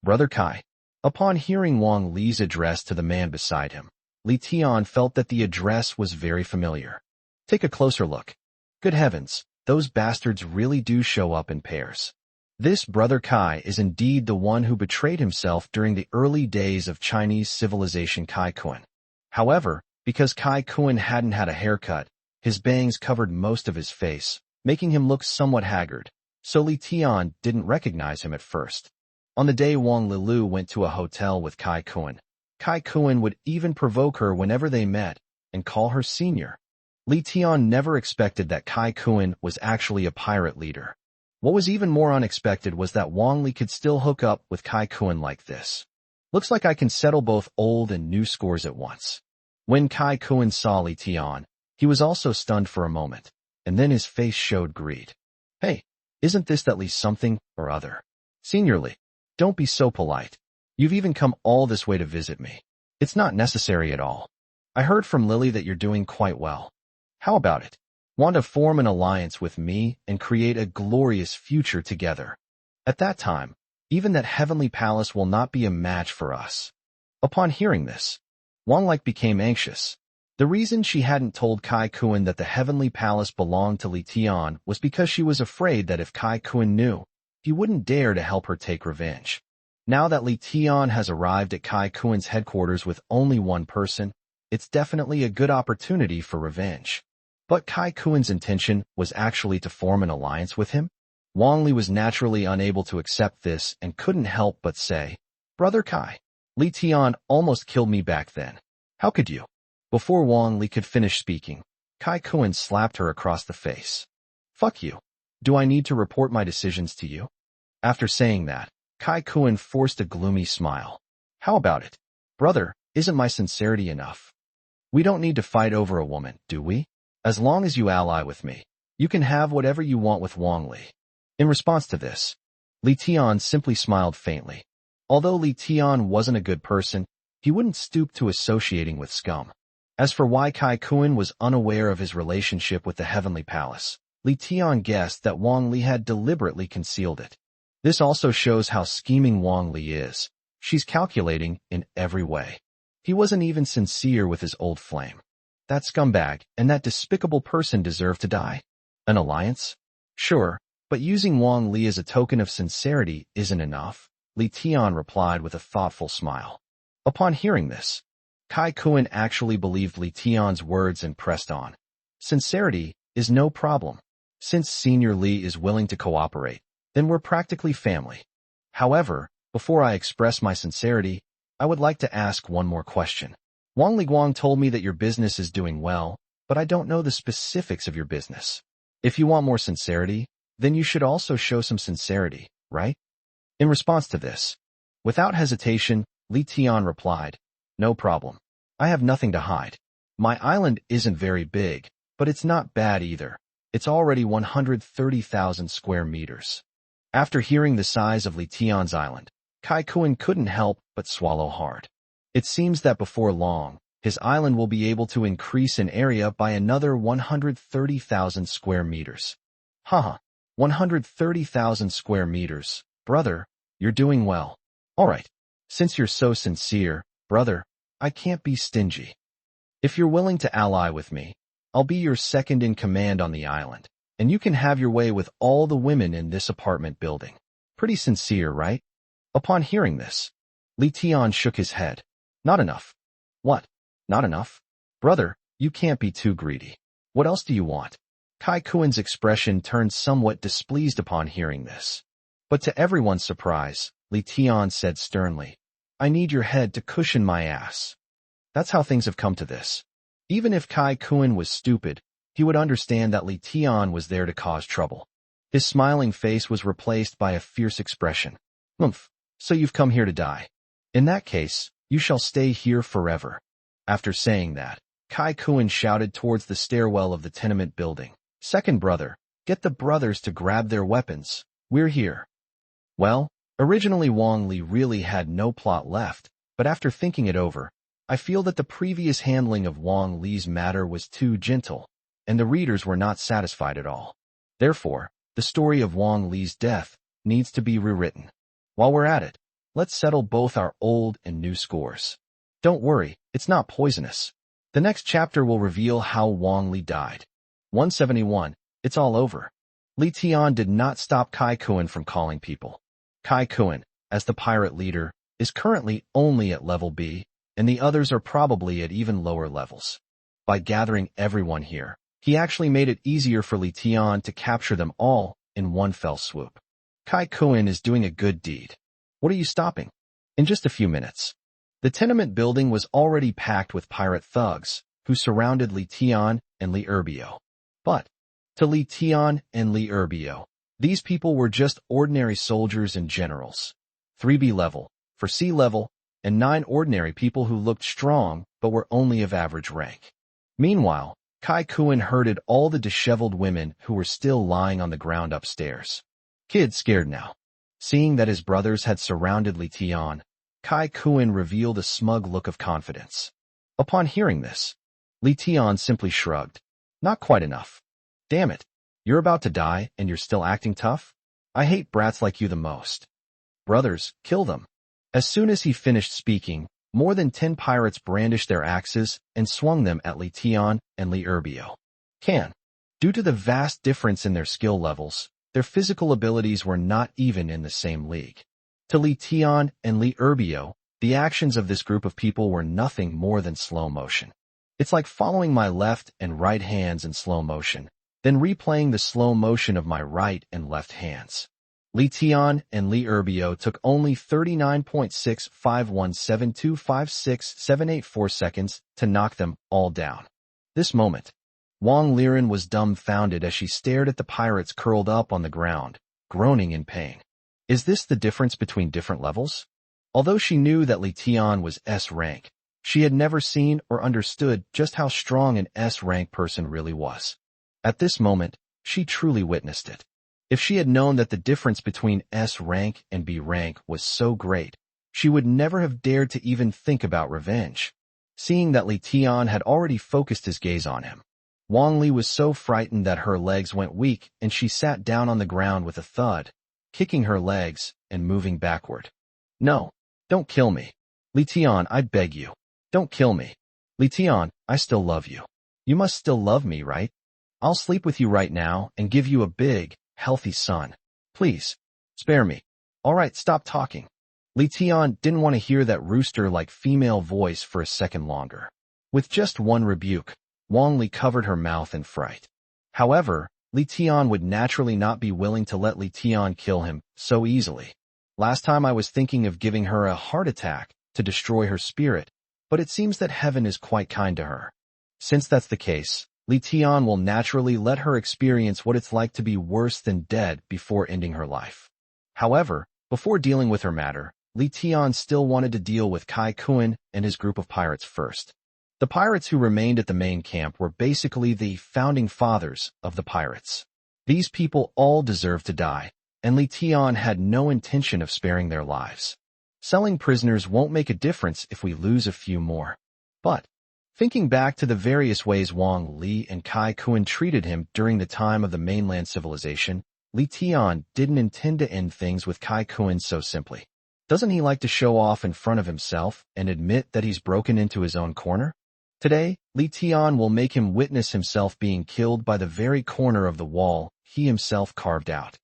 Brother Kai. Upon hearing Wang Li's address to the man beside him, Li Tian felt that the address was very familiar. Take a closer look. Good heavens, those bastards really do show up in pairs. This Brother Kai is indeed the one who betrayed himself during the early days of Chinese civilization Kai Kun. However, because Kai Kun hadn't had a haircut, his bangs covered most of his face, making him look somewhat haggard, so Li Tian didn't recognize him at first. On the day Wang Lilu went to a hotel with Kai Kun would even provoke her whenever they met and call her senior. Li Tian never expected that Kai Kun was actually a pirate leader. What was even more unexpected was that Wang Li could still hook up with Kai Kun like this. Looks like I can settle both old and new scores at once. When Kai Kun saw Li Tian, he was also stunned for a moment, and then his face showed greed. Hey, isn't this at least something or other? Senior Li, don't be so polite. You've even come all this way to visit me. It's not necessary at all. I heard from Lily that you're doing quite well. How about it? Want to form an alliance with me and create a glorious future together. At that time, even that heavenly palace will not be a match for us. Upon hearing this, Wang Like became anxious. The reason she hadn't told Kai Kun that the heavenly palace belonged to Li Tian was because she was afraid that if Kai Kun knew, he wouldn't dare to help her take revenge. Now that Li Tian has arrived at Kai Kun's headquarters with only one person, it's definitely a good opportunity for revenge. But Kai Kun's intention was actually to form an alliance with him? Wang Li was naturally unable to accept this and couldn't help but say, Brother Kai, Li Tian almost killed me back then. How could you? Before Wang Li could finish speaking, Kai Kun slapped her across the face. Fuck you. Do I need to report my decisions to you? After saying that, Kai Kun forced a gloomy smile. How about it? Brother, isn't my sincerity enough? We don't need to fight over a woman, do we? As long as you ally with me, you can have whatever you want with Wang Li. In response to this, Li Tian simply smiled faintly. Although Li Tian wasn't a good person, he wouldn't stoop to associating with scum. As for why Kai Kun was unaware of his relationship with the Heavenly Palace, Li Tian guessed that Wang Li had deliberately concealed it. This also shows how scheming Wang Li is. She's calculating in every way. He wasn't even sincere with his old flame. That scumbag and that despicable person deserve to die. An alliance? Sure, but using Wang Li as a token of sincerity isn't enough, Li Tian replied with a thoughtful smile. Upon hearing this, Kai Kun actually believed Li Tian's words and pressed on. Sincerity is no problem. Since Senior Li is willing to cooperate, then we're practically family. However, before I express my sincerity, I would like to ask one more question. Wang Liguang told me that your business is doing well, but I don't know the specifics of your business. If you want more sincerity, then you should also show some sincerity, right? In response to this, without hesitation, Li Tian replied, No problem. I have nothing to hide. My island isn't very big, but it's not bad either. It's already 130,000 square meters. After hearing the size of Li Tian's island, Kai Kun couldn't help but swallow hard. It seems that before long, his island will be able to increase in area by another 130,000 square meters. Haha, 130,000 square meters. Brother, you're doing well. All right. Since you're so sincere, brother, I can't be stingy. If you're willing to ally with me, I'll be your second in command on the island, and you can have your way with all the women in this apartment building. Pretty sincere, right? Upon hearing this, Li Tian shook his head. Not enough. What? Not enough? Brother, you can't be too greedy. What else do you want? Kai Kuen's expression turned somewhat displeased upon hearing this. But to everyone's surprise, Li Tian said sternly, I need your head to cushion my ass. That's how things have come to this. Even if Kai Kuen was stupid, he would understand that Li Tian was there to cause trouble. His smiling face was replaced by a fierce expression. Humph, so you've come here to die. In that case, you shall stay here forever. After saying that, Kai Kuen shouted towards the stairwell of the tenement building. Second brother, get the brothers to grab their weapons. We're here. Well, originally Wang Li really had no plot left, but after thinking it over, I feel that the previous handling of Wang Li's matter was too gentle, and the readers were not satisfied at all. Therefore, the story of Wang Li's death needs to be rewritten. While we're at it, let's settle both our old and new scores. Don't worry, it's not poisonous. The next chapter will reveal how Wang Li died. 171. It's all over. Li Tian did not stop Kai Kuen from calling people. Kai Kuen, as the pirate leader, is currently only at level B, and the others are probably at even lower levels. By gathering everyone here, he actually made it easier for Li Tian to capture them all in one fell swoop. Kai Kuen is doing a good deed. What are you stopping? In just a few minutes. The tenement building was already packed with pirate thugs, who surrounded Li Tian and Li Erbio. But, to Li Tian and Li Erbio, these people were just ordinary soldiers and generals. 3B level, for C level, and 9 ordinary people who looked strong but were only of average rank. Meanwhile, Kai Kuen herded all the disheveled women who were still lying on the ground upstairs. Kid scared now. Seeing that his brothers had surrounded Li Tian, Kai Kuen revealed a smug look of confidence. Upon hearing this, Li Tian simply shrugged. Not quite enough. Damn it. You're about to die and you're still acting tough? I hate brats like you the most. Brothers, kill them. As soon as he finished speaking, more than 10 pirates brandished their axes and swung them at Li Tian and Li Erbio. Due to the vast difference in their skill levels, their physical abilities were not even in the same league. To Li Tian and Li Erbio, the actions of this group of people were nothing more than slow motion. It's like following my left and right hands in slow motion, then replaying the slow motion of my right and left hands. Li Tian and Li Erbio took only 39.651725678 seconds to knock them all down. This moment, Wang Liren was dumbfounded as she stared at the pirates curled up on the ground, groaning in pain. Is this the difference between different levels? Although she knew that Li Tian was S rank, she had never seen or understood just how strong an S rank person really was. At this moment, she truly witnessed it. If she had known that the difference between S rank and B rank was so great, she would never have dared to even think about revenge. Seeing that Li Tian had already focused his gaze on him, Wang Li was so frightened that her legs went weak and she sat down on the ground with a thud, kicking her legs and moving backward. No, don't kill me. Li Tian, I beg you. Don't kill me. Li Tian, I still love you. You must still love me, right? I'll sleep with you right now and give you a big, healthy son. Please, spare me. All right, stop talking. Li Tian didn't want to hear that rooster-like female voice for a second longer. With just one rebuke, Wang Li covered her mouth in fright. However, Li Tian would naturally not be willing to let Li Tian kill him so easily. Last time I was thinking of giving her a heart attack to destroy her spirit, but it seems that heaven is quite kind to her. Since that's the case, Li Tian will naturally let her experience what it's like to be worse than dead before ending her life. However, before dealing with her matter, Li Tian still wanted to deal with Kai Kuen and his group of pirates first. The pirates who remained at the main camp were basically the founding fathers of the pirates. These people all deserved to die, and Li Tian had no intention of sparing their lives. Selling prisoners won't make a difference if we lose a few more. But, thinking back to the various ways Wang Li and Kai Kuen treated him during the time of the mainland civilization, Li Tian didn't intend to end things with Kai Kun so simply. Doesn't he like to show off in front of himself and admit that he's broken into his own corner? Today, Li Tian will make him witness himself being killed by the very corner of the wall he himself carved out.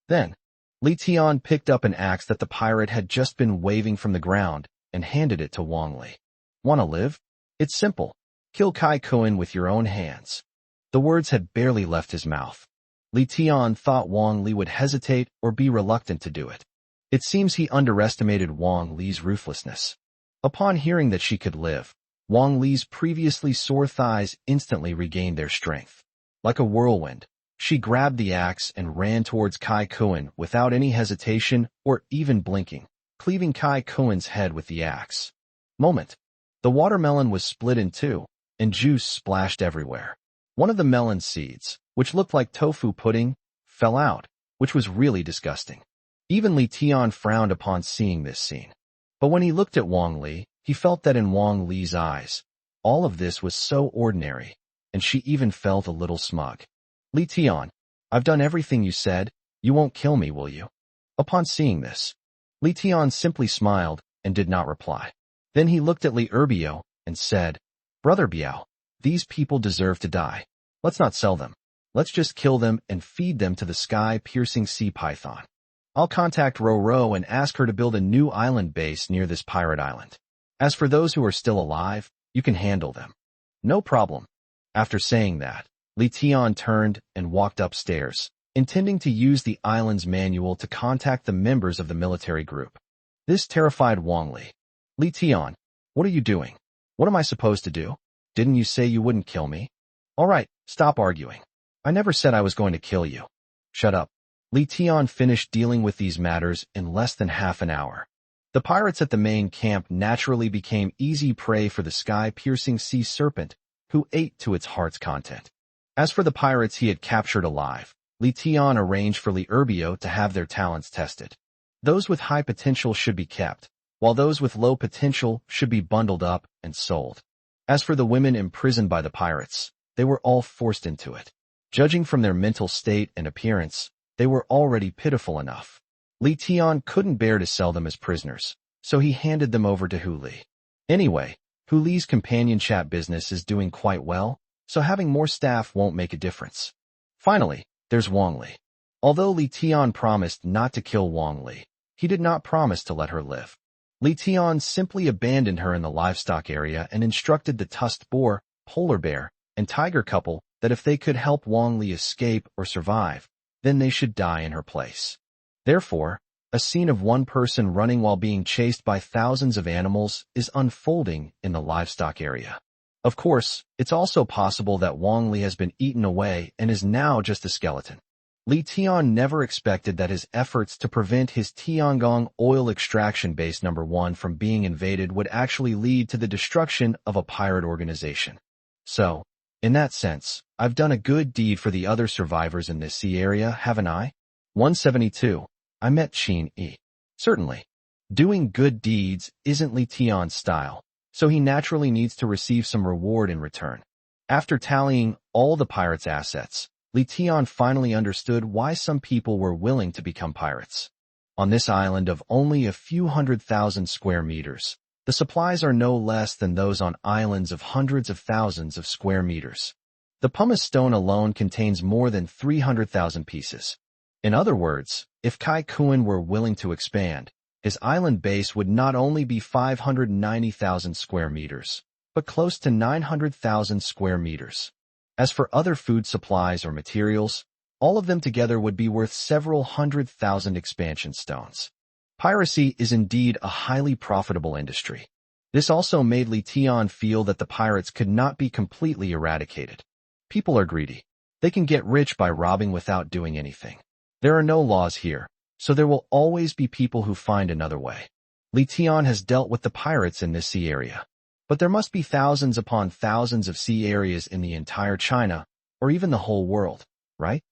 Then, Li Tian picked up an axe that the pirate had just been waving from the ground and handed it to Wang Li. "Wanna live? It's simple. Kill Kai Kun with your own hands." The words had barely left his mouth. Li Tian thought Wang Li would hesitate or be reluctant to do it. It seems he underestimated Wang Li's ruthlessness. Upon hearing that she could live, Wang Li's previously sore thighs instantly regained their strength. Like a whirlwind, she grabbed the axe and ran towards Kai Kun without any hesitation or even blinking, cleaving Kai Kun's head with the axe. Moment. The watermelon was split in two, and juice splashed everywhere. One of the melon seeds, which looked like tofu pudding, fell out, which was really disgusting. Even Li Tian frowned upon seeing this scene. But when he looked at Wang Li, he felt that in Wang Li's eyes, all of this was so ordinary, and she even felt a little smug. "Li Tian, I've done everything you said. You won't kill me, will you?" Upon seeing this, Li Tian simply smiled and did not reply. Then he looked at Li Erbio and said, "Brother Biao, these people deserve to die. Let's not sell them. Let's just kill them and feed them to the sky-piercing sea python. I'll contact Ro and ask her to build a new island base near this pirate island. As for those who are still alive, you can handle them." "No problem." After saying that, Li Tian turned and walked upstairs, intending to use the island's manual to contact the members of the military group. This terrified Wang Li. "Li Tian, what are you doing? What am I supposed to do? Didn't you say you wouldn't kill me?" "All right, stop arguing. I never said I was going to kill you." "Shut up." Li Tian finished dealing with these matters in less than half an hour. The pirates at the main camp naturally became easy prey for the sky-piercing sea serpent, who ate to its heart's content. As for the pirates he had captured alive, Li Tian arranged for Li Erbio to have their talents tested. Those with high potential should be kept, while those with low potential should be bundled up and sold. As for the women imprisoned by the pirates, they were all forced into it. Judging from their mental state and appearance, they were already pitiful enough. Li Tian couldn't bear to sell them as prisoners, so he handed them over to Hu Li. Anyway, Hu Li's companion chat business is doing quite well, so having more staff won't make a difference. Finally, there's Wang Li. Although Li Tian promised not to kill Wang Li, he did not promise to let her live. Li Tian simply abandoned her in the livestock area and instructed the tusked boar, polar bear, and tiger couple that if they could help Wang Li escape or survive, then they should die in her place. Therefore, a scene of one person running while being chased by thousands of animals is unfolding in the livestock area. Of course, it's also possible that Wang Li has been eaten away and is now just a skeleton. Li Tian never expected that his efforts to prevent his Tiangong oil extraction base number 1 from being invaded would actually lead to the destruction of a pirate organization. So, in that sense, I've done a good deed for the other survivors in this sea area, haven't I? 172. I met Qin Yi. Certainly. Doing good deeds isn't Li Tian's style, so he naturally needs to receive some reward in return. After tallying all the pirates' assets, Li Tian finally understood why some people were willing to become pirates. On this island of only a few 100,000 square meters, the supplies are no less than those on islands of hundreds of thousands of square meters. The pumice stone alone contains more than 300,000 pieces. In other words, if Kai Kun were willing to expand, his island base would not only be 590,000 square meters, but close to 900,000 square meters. As for other food supplies or materials, all of them together would be worth several 100,000 expansion stones. Piracy is indeed a highly profitable industry. This also made Li Tian feel that the pirates could not be completely eradicated. People are greedy. They can get rich by robbing without doing anything. There are no laws here, so there will always be people who find another way. Li Tian has dealt with the pirates in this sea area, but there must be thousands upon thousands of sea areas in the entire China, or even the whole world, right?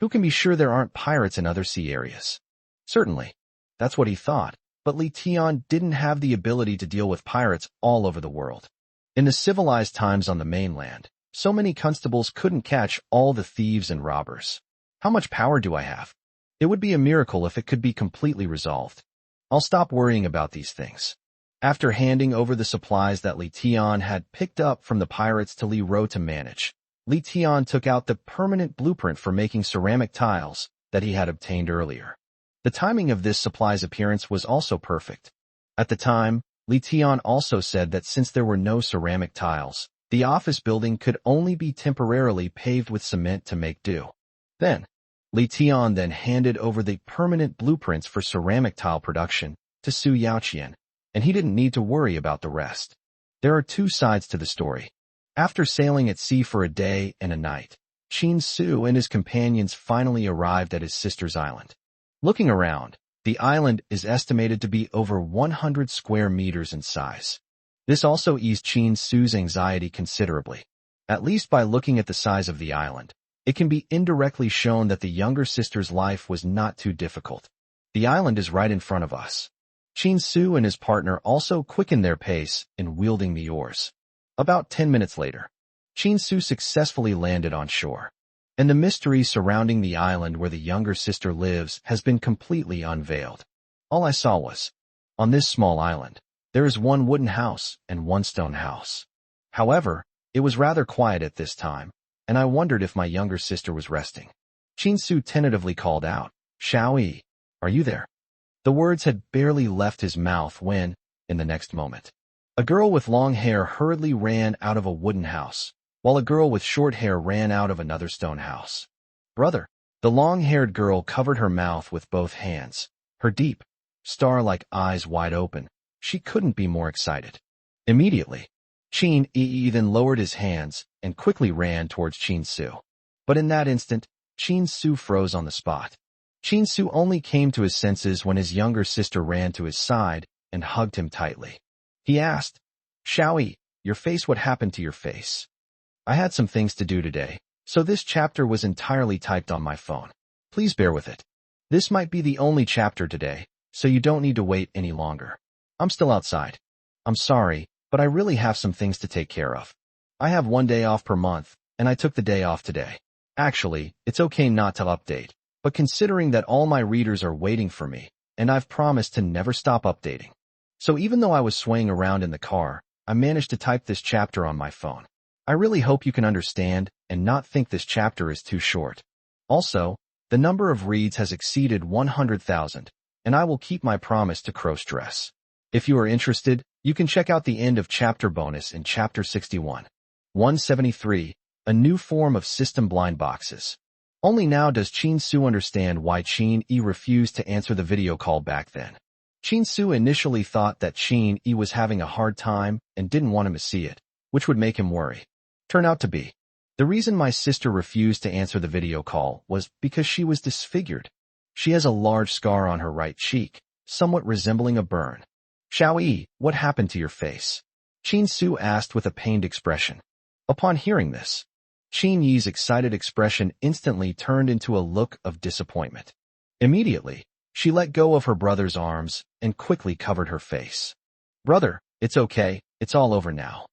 Who can be sure there aren't pirates in other sea areas? Certainly. That's what he thought, but Li Tian didn't have the ability to deal with pirates all over the world. In the civilized times on the mainland, so many constables couldn't catch all the thieves and robbers. How much power do I have? It would be a miracle if it could be completely resolved. I'll stop worrying about these things. After handing over the supplies that Li Tian had picked up from the pirates to Li Ro to manage, Li Tian took out the permanent blueprint for making ceramic tiles that he had obtained earlier. The timing of this supply's appearance was also perfect. At the time, Li Tian also said that since there were no ceramic tiles, the office building could only be temporarily paved with cement to make do. Li Tian then handed over the permanent blueprints for ceramic tile production to Su Yaoqian, and he didn't need to worry about the rest. There are two sides to the story. After sailing at sea for a day and a night, Qin Su and his companions finally arrived at his sister's island. Looking around, the island is estimated to be over 100 square meters in size. This also eased Qin Su's anxiety considerably. At least by looking at the size of the island, it can be indirectly shown that the younger sister's life was not too difficult. The island is right in front of us. Qin Su and his partner also quickened their pace in wielding the oars. About 10 minutes later, Qin Su successfully landed on shore, and the mystery surrounding the island where the younger sister lives has been completely unveiled. All I saw was, on this small island, there is one wooden house and one stone house. However, it was rather quiet at this time, and I wondered if my younger sister was resting. Qin Su tentatively called out, "Xiaoyi, are you there?" The words had barely left his mouth when, in the next moment, a girl with long hair hurriedly ran out of a wooden house, while a girl with short hair ran out of another stone house. "Brother." The long-haired girl covered her mouth with both hands, her deep, star-like eyes wide open. She couldn't be more excited. Immediately, Qin Yi then lowered his hands and quickly ran towards Qin Su. But in that instant, Qin Su froze on the spot. Qin Su only came to his senses when his younger sister ran to his side and hugged him tightly. He asked, "Xiaoyi, your face, what happened to your face?" "I had some things to do today, so this chapter was entirely typed on my phone. Please bear with it. This might be the only chapter today, so you don't need to wait any longer. I'm still outside. I'm sorry, but I really have some things to take care of. I have 1 day off per month, and I took the day off today. Actually, it's okay not to update, but considering that all my readers are waiting for me, and I've promised to never stop updating. So even though I was swaying around in the car, I managed to type this chapter on my phone. I really hope you can understand and not think this chapter is too short. Also, the number of reads has exceeded 100,000, and I will keep my promise to Crow Stress. If you are interested, you can check out the end of chapter bonus in chapter 61. 173, a new form of system blind boxes. Only now does Qin Su understand why Qin Yi refused to answer the video call back then. Qin Su initially thought that Qin Yi was having a hard time and didn't want him to see it, which would make him worry. Turned out to be, the reason my sister refused to answer the video call was because she was disfigured. She has a large scar on her right cheek, somewhat resembling a burn. "Xiaoyi, what happened to your face?" Qin Su asked with a pained expression. Upon hearing this, Qin Yi's excited expression instantly turned into a look of disappointment. Immediately, she let go of her brother's arms and quickly covered her face. "Brother, it's okay, it's all over now."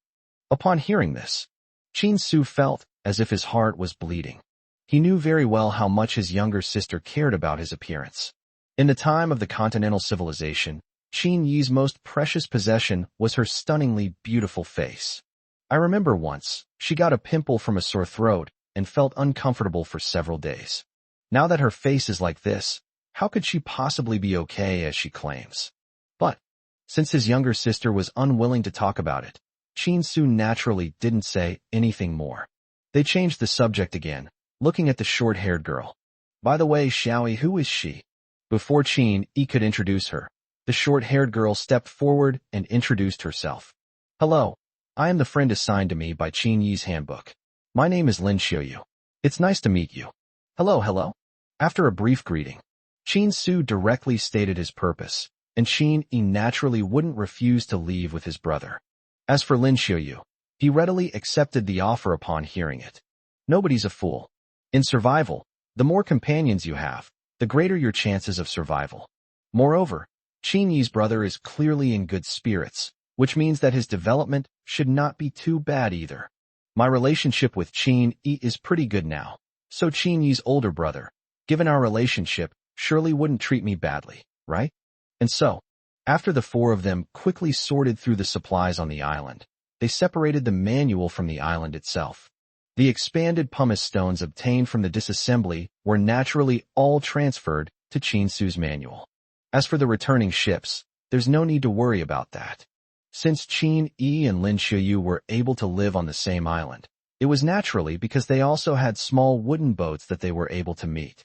Upon hearing this, Qin Su felt as if his heart was bleeding. He knew very well how much his younger sister cared about his appearance. In the time of the continental civilization, Qin Yi's most precious possession was her stunningly beautiful face. I remember once, she got a pimple from a sore throat and felt uncomfortable for several days. Now that her face is like this, how could she possibly be okay as she claims? But, since his younger sister was unwilling to talk about it, Qin Su naturally didn't say anything more. They changed the subject again, looking at the short-haired girl. "By the way, Xiaoyi, who is she?" Before Qin Yi could introduce her, the short-haired girl stepped forward and introduced herself. "Hello, I am the friend assigned to me by Qin Yi's handbook. My name is Lin Xiuyu. It's nice to meet you." Hello. After a brief greeting, Qin Su directly stated his purpose, and Qin Yi naturally wouldn't refuse to leave with his brother. As for Lin Xiuyu, he readily accepted the offer upon hearing it. Nobody's a fool. In survival, the more companions you have, the greater your chances of survival. Moreover, Qin Yi's brother is clearly in good spirits, which means that his development should not be too bad either. My relationship with Qin Yi is pretty good now, so Qin Yi's older brother, given our relationship, surely wouldn't treat me badly, right? And so, after the four of them quickly sorted through the supplies on the island, they separated the manual from the island itself. The expanded pumice stones obtained from the disassembly were naturally all transferred to Chinsu's manual. As for the returning ships, there's no need to worry about that. Since Qin Yi and Lin Xiaoyu were able to live on the same island, it was naturally because they also had small wooden boats that they were able to meet.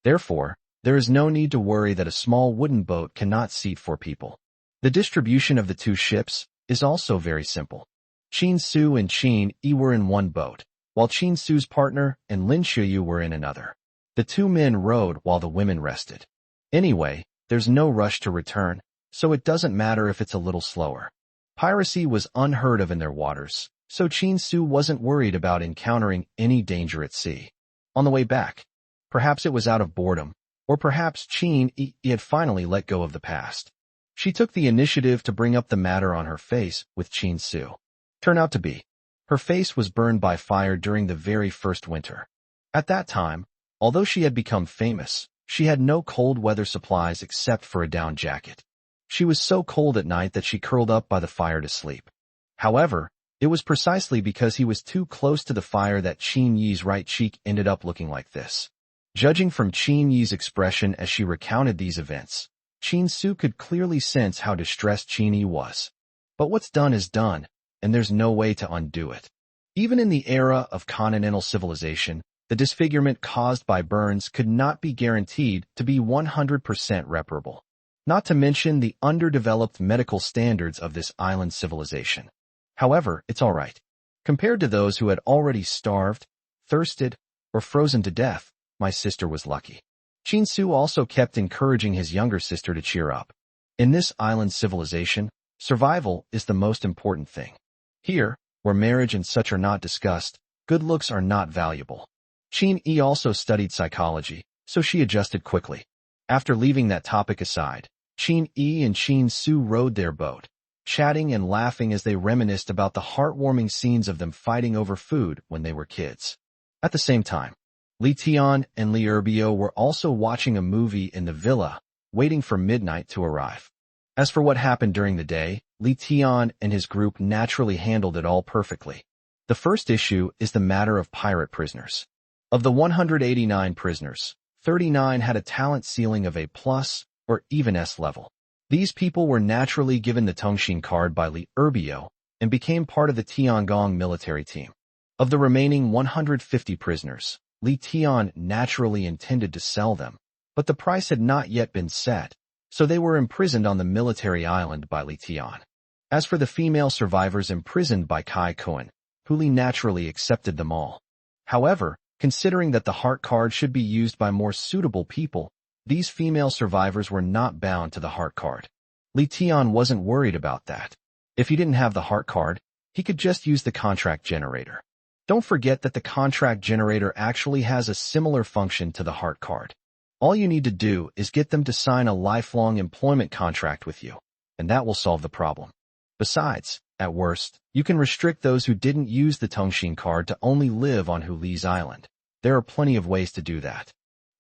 Therefore, there is no need to worry that a small wooden boat cannot seat four people. The distribution of the two ships is also very simple. Qin Su and Qin Yi were in one boat, while Qin Su's partner and Lin Xiaoyu were in another. The two men rowed while the women rested. Anyway, there's no rush to return, so it doesn't matter if it's a little slower. Piracy was unheard of in their waters, so Qin Su wasn't worried about encountering any danger at sea. On the way back, perhaps it was out of boredom, or perhaps Qin Yi had finally let go of the past. She took the initiative to bring up the matter on her face with Qin Su. Turned out to be, her face was burned by fire during the very first winter. At that time, although she had become famous, she had no cold weather supplies except for a down jacket. She was so cold at night that she curled up by the fire to sleep. However, it was precisely because he was too close to the fire that Qin Yi's right cheek ended up looking like this. Judging from Qin Yi's expression as she recounted these events, Qin Su could clearly sense how distressed Qin Yi was. But what's done is done, and there's no way to undo it. Even in the era of continental civilization, the disfigurement caused by burns could not be guaranteed to be 100% reparable. Not to mention the underdeveloped medical standards of this island civilization. However, it's all right. Compared to those who had already starved, thirsted, or frozen to death, my sister was lucky. Qin Su also kept encouraging his younger sister to cheer up. In this island civilization, survival is the most important thing. Here, where marriage and such are not discussed, good looks are not valuable. Qin Yi also studied psychology, so she adjusted quickly. After leaving that topic aside, Qin Yi and Qin Su rowed their boat, chatting and laughing as they reminisced about the heartwarming scenes of them fighting over food when they were kids. At the same time, Li Tian and Li Erbio were also watching a movie in the villa, waiting for midnight to arrive. As for what happened during the day, Li Tian and his group naturally handled it all perfectly. The first issue is the matter of pirate prisoners. Of the 189 prisoners, 39 had a talent ceiling of A+, or even S level. These people were naturally given the Tongxin card by Li Erbio and became part of the Tiangong military team. Of the remaining 150 prisoners, Li Tian naturally intended to sell them, but the price had not yet been set, so they were imprisoned on the military island by Li Tian. As for the female survivors imprisoned by Kai Kuan, Li naturally accepted them all. However, considering that the heart card should be used by more suitable people, these female survivors were not bound to the heart card. Li Tian wasn't worried about that. If he didn't have the heart card, he could just use the contract generator. Don't forget that the contract generator actually has a similar function to the heart card. All you need to do is get them to sign a lifelong employment contract with you, and that will solve the problem. Besides, at worst, you can restrict those who didn't use the Tongxin card to only live on Li's island. There are plenty of ways to do that.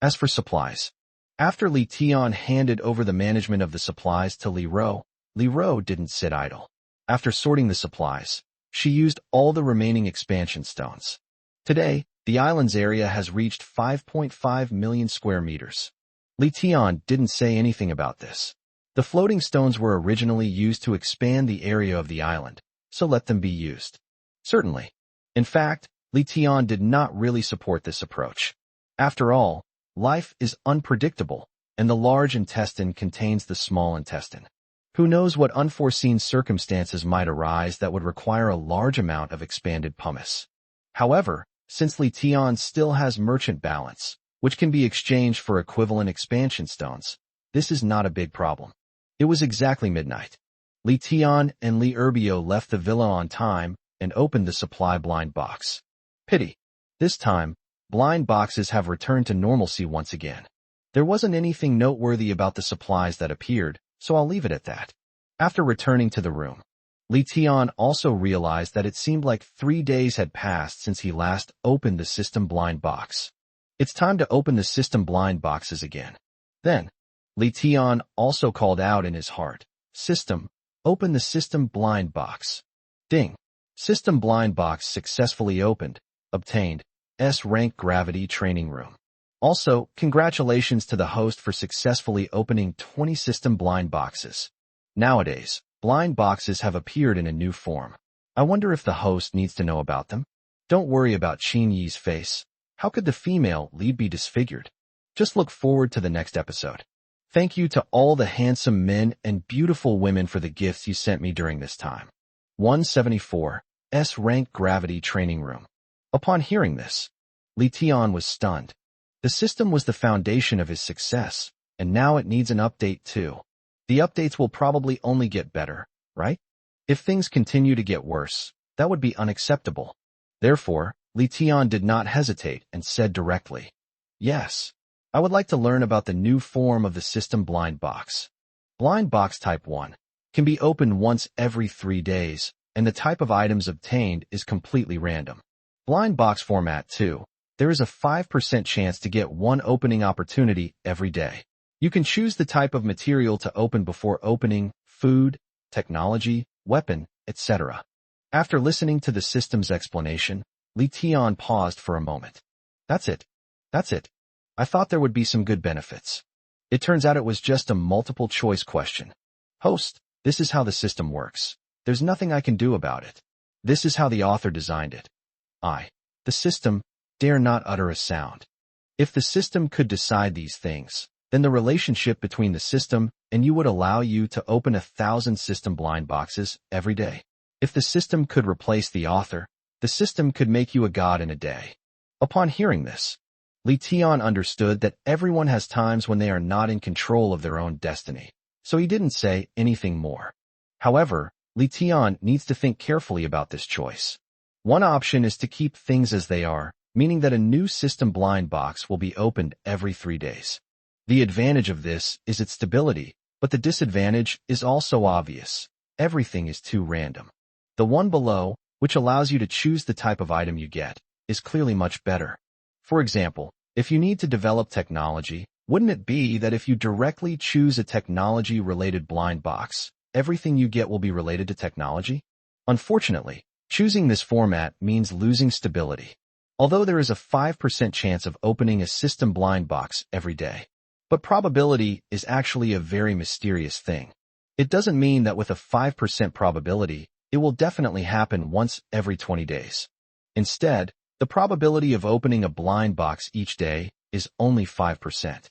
As for supplies, after Li Tian handed over the management of the supplies to Li Ro didn't sit idle. After sorting the supplies, she used all the remaining expansion stones. Today, the island's area has reached 5.5 million square meters. Li Tian didn't say anything about this. The floating stones were originally used to expand the area of the island, so let them be used. Certainly. In fact, Li Tian did not really support this approach. After all, life is unpredictable, and the large intestine contains the small intestine. Who knows what unforeseen circumstances might arise that would require a large amount of expanded pumice. However, since Li Tian still has merchant balance, which can be exchanged for equivalent expansion stones, this is not a big problem. It was exactly midnight. Li Tian and Li Erbio left the villa on time and opened the supply blind box. Pity. This time, blind boxes have returned to normalcy once again. There wasn't anything noteworthy about the supplies that appeared, so I'll leave it at that. After returning to the room, Li Tian also realized that it seemed like 3 days had passed since he last opened the system blind box. It's time to open the system blind boxes again. Then, Li Tian also called out in his heart, "System, open the system blind box." Ding. System blind box successfully opened. Obtained. S-rank gravity training room. Also, congratulations to the host for successfully opening 20 system blind boxes. Nowadays, blind boxes have appeared in a new form. I wonder if the host needs to know about them? Don't worry about Qin Yi's face. How could the female lead be disfigured? Just look forward to the next episode. Thank you to all the handsome men and beautiful women for the gifts you sent me during this time. 174. S-rank gravity training room. Upon hearing this, Li Tian was stunned. The system was the foundation of his success, and now it needs an update too. The updates will probably only get better, right? If things continue to get worse, that would be unacceptable. Therefore, Li Tian did not hesitate and said directly, "Yes, I would like to learn about the new form of the system blind box. Blind box type 1 can be opened once every 3 days, and the type of items obtained is completely random. Blind box format 2, there is a 5% chance to get one opening opportunity every day. You can choose the type of material to open before opening, food, technology, weapon, etc." After listening to the system's explanation, Li Tian paused for a moment. That's it. I thought there would be some good benefits. It turns out it was just a multiple choice question. Host, this is how the system works. There's nothing I can do about it. This is how the author designed it. The system, dare not utter a sound. If the system could decide these things, then the relationship between the system and you would allow you to open 1,000 system blind boxes every day. If the system could replace the author, the system could make you a god in a day. Upon hearing this, Li Tian understood that everyone has times when they are not in control of their own destiny, so he didn't say anything more. However, Li Tian needs to think carefully about this choice. One option is to keep things as they are, meaning that a new system blind box will be opened every 3 days. The advantage of this is its stability, but the disadvantage is also obvious. Everything is too random. The one below, which allows you to choose the type of item you get, is clearly much better. For example, if you need to develop technology, wouldn't it be that if you directly choose a technology-related blind box, everything you get will be related to technology? Unfortunately, choosing this format means losing stability. Although there is a 5% chance of opening a system blind box every day. But probability is actually a very mysterious thing. It doesn't mean that with a 5% probability, it will definitely happen once every 20 days. Instead, the probability of opening a blind box each day is only 5%.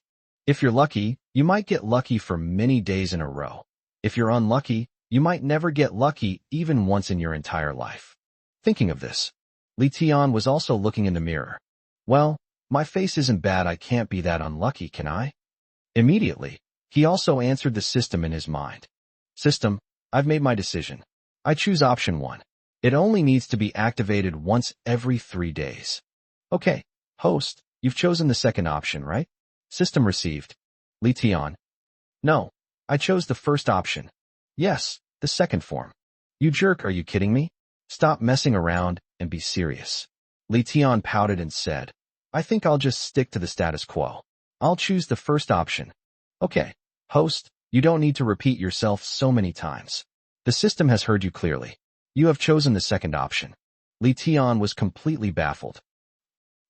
If you're lucky, you might get lucky for many days in a row. If you're unlucky, you might never get lucky even once in your entire life. Thinking of this, Li Tian was also looking in the mirror. Well, my face isn't bad, I can't be that unlucky, can I? Immediately, he also answered the system in his mind. System, I've made my decision. I choose option 1. It only needs to be activated once every 3 days. Okay, host, you've chosen the second option, right? System received. Li Tian. No, I chose the first option. Yes, the second form. You jerk, are you kidding me? Stop messing around and be serious. Li Tian pouted and said, I think I'll just stick to the status quo. I'll choose the first option. Okay, host, you don't need to repeat yourself so many times. The system has heard you clearly. You have chosen the second option. Li Tian was completely baffled.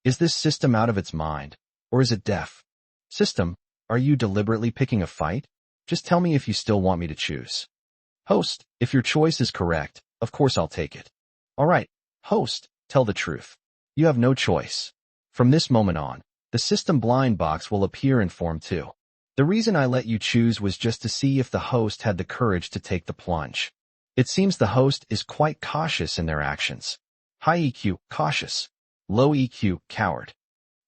Is this system out of its mind, or is it deaf? System, are you deliberately picking a fight? Just tell me if you still want me to choose. Host, if your choice is correct, of course I'll take it. All right, host, tell the truth. You have no choice. From this moment on, the system blind box will appear in form 2. The reason I let you choose was just to see if the host had the courage to take the plunge. It seems the host is quite cautious in their actions. High EQ, cautious. Low EQ, coward.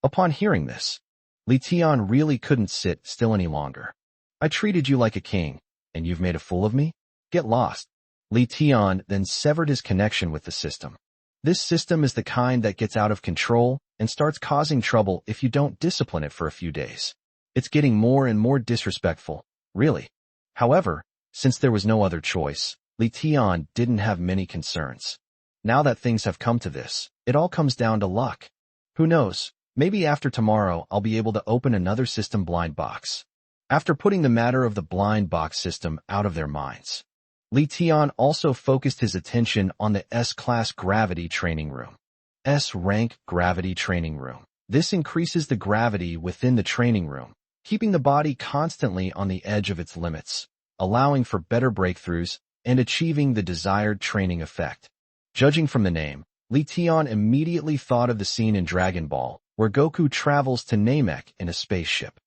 Upon hearing this, Li Tian really couldn't sit still any longer. I treated you like a king, and you've made a fool of me? Get lost. Li Tian then severed his connection with the system. This system is the kind that gets out of control and starts causing trouble if you don't discipline it for a few days. It's getting more and more disrespectful, really. However, since there was no other choice, Li Tian didn't have many concerns. Now that things have come to this, it all comes down to luck. Who knows, maybe after tomorrow I'll be able to open another system blind box. After putting the matter of the blind box system out of their minds, Li Tian also focused his attention on the S-Class Gravity Training Room. S-Rank Gravity Training Room. This increases the gravity within the training room, keeping the body constantly on the edge of its limits, allowing for better breakthroughs and achieving the desired training effect. Judging from the name, Li Tian immediately thought of the scene in Dragon Ball, where Goku travels to Namek in a spaceship.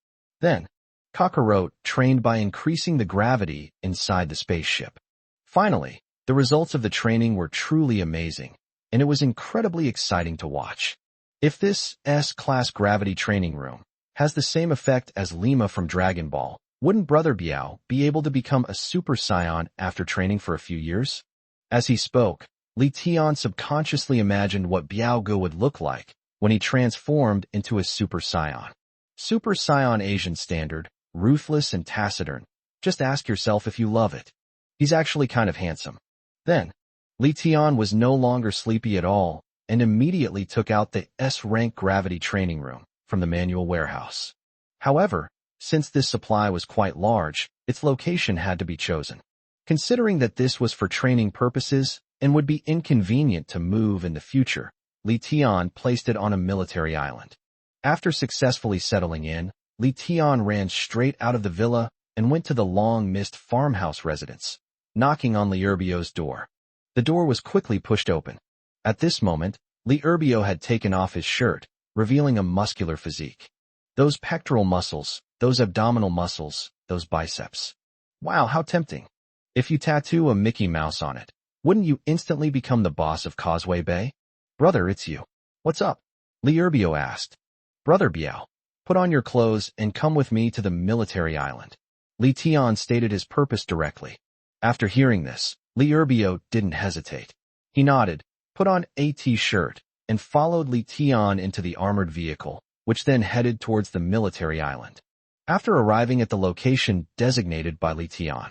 Then, Kakarot trained by increasing the gravity inside the spaceship. Finally, the results of the training were truly amazing, and it was incredibly exciting to watch. If this S-Class Gravity Training Room has the same effect as Lima from Dragon Ball, wouldn't Brother Biao be able to become a Super Saiyan after training for a few years? As he spoke, Li Tian subconsciously imagined what Biao Ge would look like when he transformed into a Super Saiyan. Super Saiyan Asian standard, ruthless and taciturn. Just ask yourself if you love it. He's actually kind of handsome. Then, Li Tian was no longer sleepy at all and immediately took out the S-Rank Gravity Training Room from the manual warehouse. However, since this supply was quite large, its location had to be chosen. Considering that this was for training purposes and would be inconvenient to move in the future, Li Tian placed it on a military island. After successfully settling in, Li Tian ran straight out of the villa and went to the long-missed farmhouse residence, knocking on Li Erbio's door. The door was quickly pushed open. At this moment, Li Erbio had taken off his shirt, revealing a muscular physique. Those pectoral muscles, those abdominal muscles, those biceps. Wow, how tempting. If you tattoo a Mickey Mouse on it, wouldn't you instantly become the boss of Causeway Bay? Brother, it's you. What's up? Li Erbio asked. Brother Biao, put on your clothes and come with me to the military island. Li Tian stated his purpose directly. After hearing this, Li Erbio didn't hesitate. He nodded, put on a T-shirt, and followed Li Tian into the armored vehicle, which then headed towards the military island. After arriving at the location designated by Li Tian,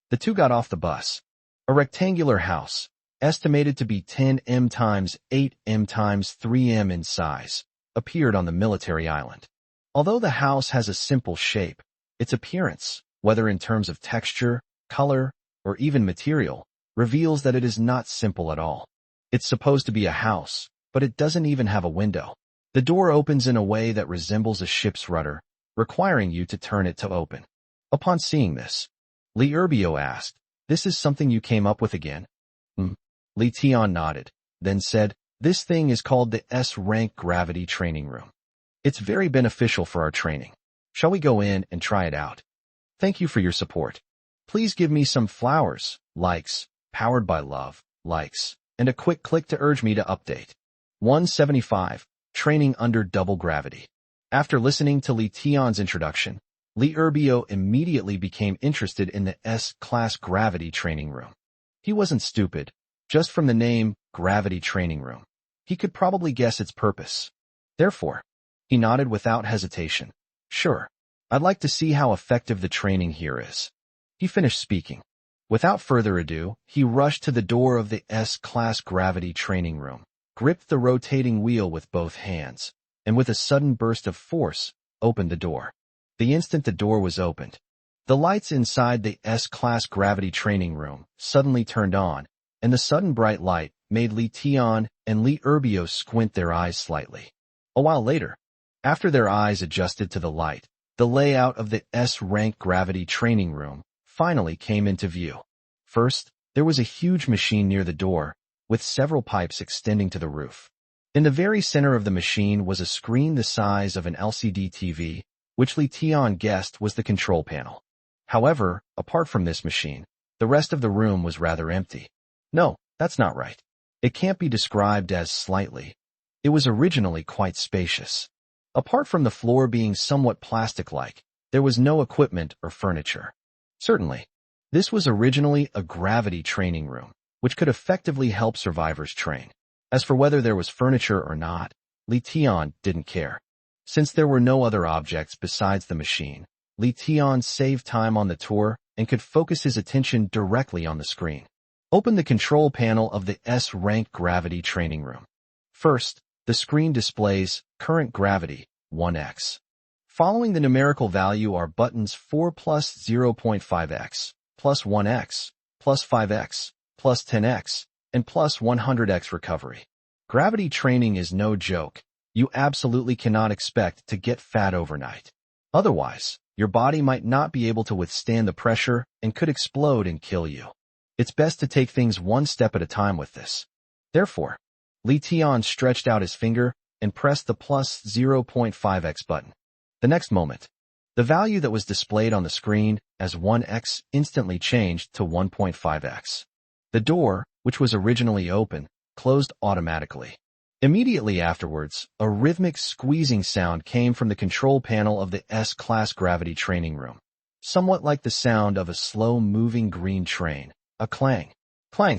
the two got off the bus. A rectangular house, estimated to be 10m times 8m times 3m in size, appeared on the military island. Although the house has a simple shape, its appearance, whether in terms of texture, color, or even material, reveals that it is not simple at all. It's supposed to be a house, but it doesn't even have a window. The door opens in a way that resembles a ship's rudder, requiring you to turn it to open. Upon seeing this, Li Erbio asked, "This is something you came up with again?" Li Tian nodded, then said, "This thing is called the S-Rank Gravity Training Room. It's very beneficial for our training. Shall we go in and try it out? Thank you for your support. Please give me some flowers, likes, powered by love, likes, and a quick click to urge me to update." 175. Training under double gravity. After listening to Li Tian's introduction, Li Erbio immediately became interested in the S-Class Gravity Training Room. He wasn't stupid. Just from the name, Gravity Training Room, he could probably guess its purpose. Therefore, he nodded without hesitation. Sure, I'd like to see how effective the training here is. He finished speaking. Without further ado, he rushed to the door of the S-Class Gravity Training Room, gripped the rotating wheel with both hands, and with a sudden burst of force, opened the door. The instant the door was opened, the lights inside the S-Class Gravity Training Room suddenly turned on, and the sudden bright light made Li Tian and Li Erbio squint their eyes slightly. A while later, after their eyes adjusted to the light, the layout of the S-Rank Gravity Training Room finally came into view. First, there was a huge machine near the door, with several pipes extending to the roof. In the very center of the machine was a screen the size of an LCD TV, which Li Tian guessed was the control panel. However, apart from this machine, the rest of the room was rather empty. No, that's not right. It can't be described as slightly. It was originally quite spacious. Apart from the floor being somewhat plastic-like, there was no equipment or furniture. Certainly, this was originally a gravity training room, which could effectively help survivors train. As for whether there was furniture or not, Li Tian didn't care. Since there were no other objects besides the machine, Li Tian saved time on the tour and could focus his attention directly on the screen. Open the control panel of the S-Rank Gravity Training Room. First, the screen displays current gravity, 1x. Following the numerical value are buttons 4 plus 0.5x, plus 1x, plus 5x, plus 10x, and plus 100x recovery. Gravity training is no joke. You absolutely cannot expect to get fat overnight. Otherwise, your body might not be able to withstand the pressure and could explode and kill you. It's best to take things one step at a time with this. Therefore, Li Tian stretched out his finger and pressed the plus 0.5x button. The next moment, the value that was displayed on the screen as 1x instantly changed to 1.5x. The door, which was originally open, closed automatically. Immediately afterwards, a rhythmic squeezing sound came from the control panel of the S-Class gravity training room, somewhat like the sound of a slow-moving green train, a clang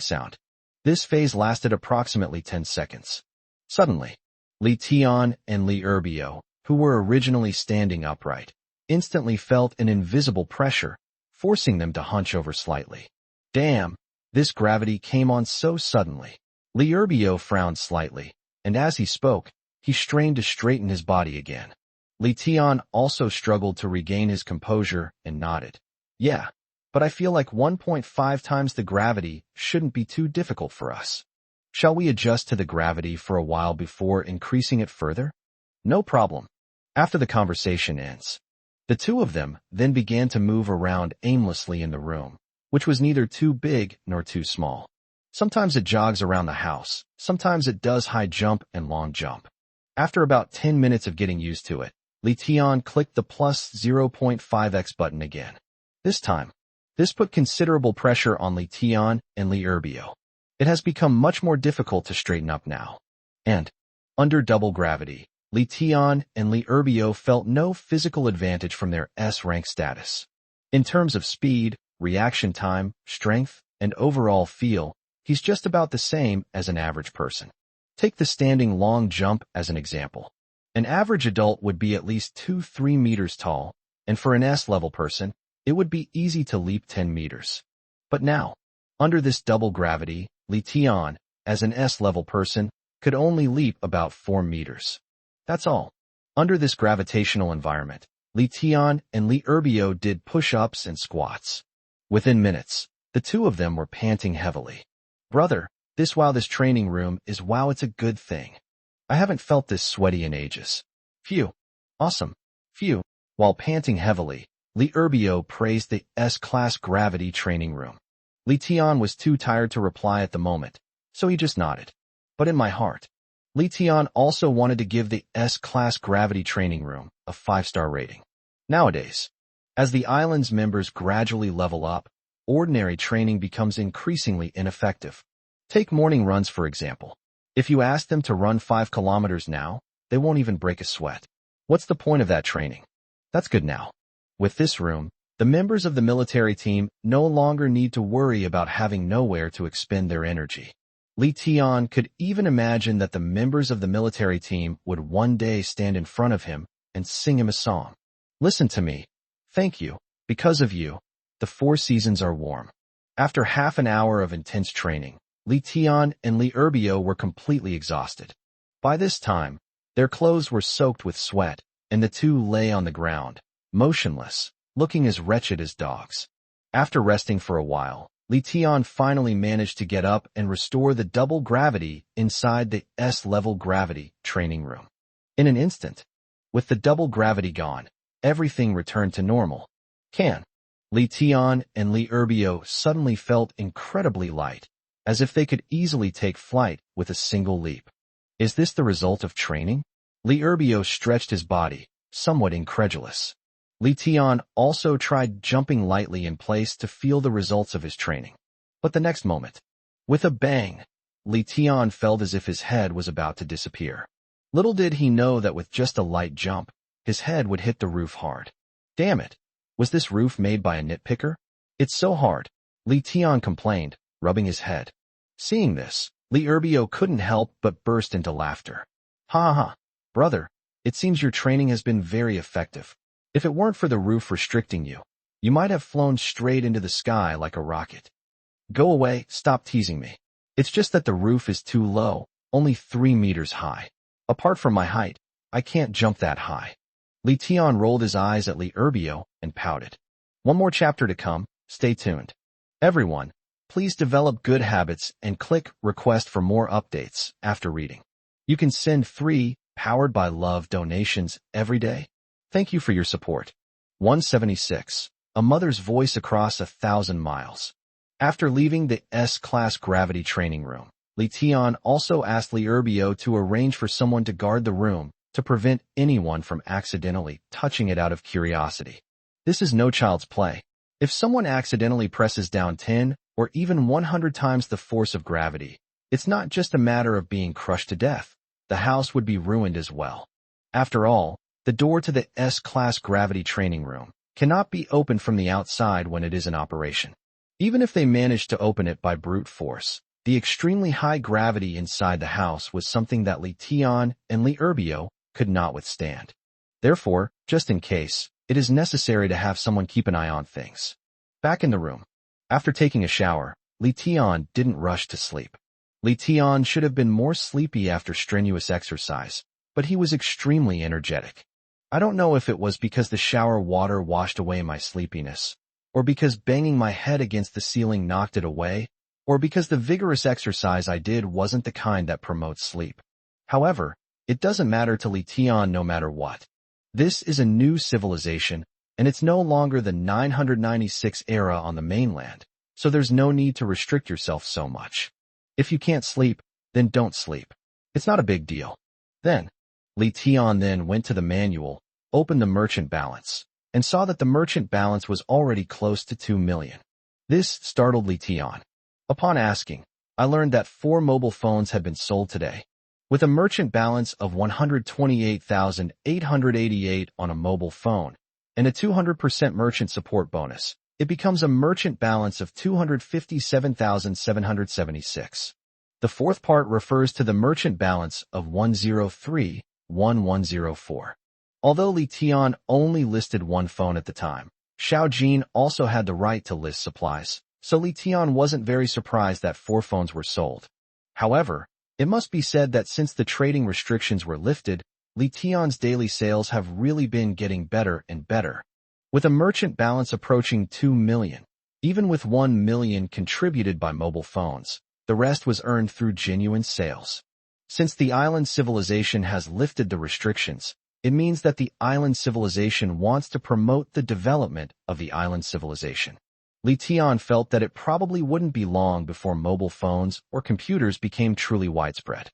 sound. This phase lasted approximately 10 seconds. Suddenly, Li Tian and Li Erbio, who were originally standing upright, instantly felt an invisible pressure, forcing them to hunch over slightly. Damn, this gravity came on so suddenly. Li Erbio frowned slightly, and as he spoke, he strained to straighten his body again. Li Tian also struggled to regain his composure and nodded. Yeah, but I feel like 1.5 times the gravity shouldn't be too difficult for us. Shall we adjust to the gravity for a while before increasing it further? No problem. After the conversation ends, the two of them then began to move around aimlessly in the room, which was neither too big nor too small. Sometimes it jogs around the house, sometimes it does high jump and long jump. After about 10 minutes of getting used to it, Li Tian clicked the plus 0.5x button again. This time, this put considerable pressure on Li Tian and Li Erbio. It has become much more difficult to straighten up now. And, under double gravity, Li Tian and Li Erbio felt no physical advantage from their S-rank status. In terms of speed, reaction time, strength, and overall feel, he's just about the same as an average person. Take the standing long jump as an example. An average adult would be at least 2-3 meters tall, and for an S-level person, it would be easy to leap 10 meters. But now, under this double gravity, Li Tian, as an S-level person, could only leap about 4 meters. That's all. Under this gravitational environment, Li Tian and Li Erbio did push-ups and squats. Within minutes, the two of them were panting heavily. Brother, this training room is wow, it's a good thing. I haven't felt this sweaty in ages. Phew. Awesome. Phew. While panting heavily, Li Erbio praised the S-Class gravity training room. Li Tian was too tired to reply at the moment, so he just nodded. But in my heart, Li Tian also wanted to give the S-Class gravity training room a 5-star rating. Nowadays, as the island's members gradually level up, ordinary training becomes increasingly ineffective. Take morning runs for example. If you ask them to run 5 kilometers now, they won't even break a sweat. What's the point of that training? That's good now. With this room, the members of the military team no longer need to worry about having nowhere to expend their energy. Li Tian could even imagine that the members of the military team would one day stand in front of him and sing him a song. Listen to me. Thank you. Because of you, the 4 seasons are warm. After half an hour of intense training, Li Tian and Li Erbio were completely exhausted. By this time, their clothes were soaked with sweat, and the two lay on the ground, motionless, looking as wretched as dogs. After resting for a while, Li Tian finally managed to get up and restore the double gravity inside the S-level gravity training room. In an instant, with the double gravity gone, everything returned to normal. Li Tian and Li Erbio suddenly felt incredibly light, as if they could easily take flight with a single leap. Is this the result of training? Li Erbio stretched his body, somewhat incredulous. Li Tian also tried jumping lightly in place to feel the results of his training. But the next moment, with a bang, Li Tian felt as if his head was about to disappear. Little did he know that with just a light jump, his head would hit the roof hard. Damn it! Was this roof made by a nitpicker? It's so hard, Li Tian complained, rubbing his head. Seeing this, Li Erbio couldn't help but burst into laughter. Ha ha, brother, it seems your training has been very effective. If it weren't for the roof restricting you, you might have flown straight into the sky like a rocket. Go away, stop teasing me. It's just that the roof is too low, only 3 meters high. Apart from my height, I can't jump that high. Li Tian rolled his eyes at Li Urbio and pouted. One more chapter to come, stay tuned. Everyone, please develop good habits and click request for more updates after reading. You can send 3 powered by love donations every day. Thank you for your support. 176. A mother's voice across 1,000 miles. After leaving the S-class gravity training room, Li Tian also asked Li Urbio to arrange for someone to guard the room to prevent anyone from accidentally touching it out of curiosity. This is no child's play. If someone accidentally presses down 10 or even 100 times the force of gravity, it's not just a matter of being crushed to death. The house would be ruined as well. After all, the door to the S-class gravity training room cannot be opened from the outside when it is in operation. Even if they managed to open it by brute force, the extremely high gravity inside the house was something that Li Tian and Li Urbio could not withstand. Therefore, just in case, it is necessary to have someone keep an eye on things. Back in the room. After taking a shower, Li Tian didn't rush to sleep. Li Tian should have been more sleepy after strenuous exercise, but he was extremely energetic. I don't know if it was because the shower water washed away my sleepiness, or because banging my head against the ceiling knocked it away, or because the vigorous exercise I did wasn't the kind that promotes sleep. However, it doesn't matter to Li Tian no matter what. This is a new civilization, and it's no longer the 996 era on the mainland, so there's no need to restrict yourself so much. If you can't sleep, then don't sleep. It's not a big deal. Then, Li Tian then went to the manual, opened the merchant balance, and saw that the merchant balance was already close to 2 million. This startled Li Tian. Upon asking, I learned that 4 mobile phones had been sold today. With a merchant balance of 128,888 on a mobile phone and a 200% merchant support bonus, it becomes a merchant balance of 257,776. The fourth part refers to the merchant balance of 103,1104. Although Li Tian only listed 1 phone at the time, Xiao Jin also had the right to list supplies, so Li Tian wasn't very surprised that 4 phones were sold. However, it must be said that since the trading restrictions were lifted, Li Tian's daily sales have really been getting better and better. With a merchant balance approaching 2 million, even with 1 million contributed by mobile phones, the rest was earned through genuine sales. Since the island civilization has lifted the restrictions, it means that the island civilization wants to promote the development of the island civilization. Li Tian felt that it probably wouldn't be long before mobile phones or computers became truly widespread.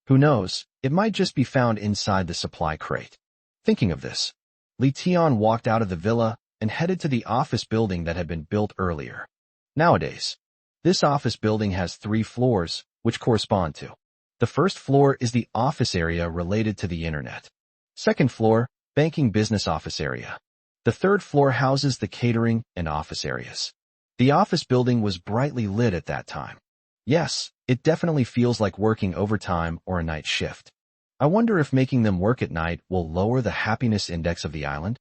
Who knows, it might just be found inside the supply crate. Thinking of this, Li Tian walked out of the villa and headed to the office building that had been built earlier. Nowadays, this office building has 3 floors, which correspond to. The first floor is the office area related to the internet. Second floor, banking business office area. The third floor houses the catering and office areas. The office building was brightly lit at that time. Yes, it definitely feels like working overtime or a night shift. I wonder if making them work at night will lower the happiness index of the island?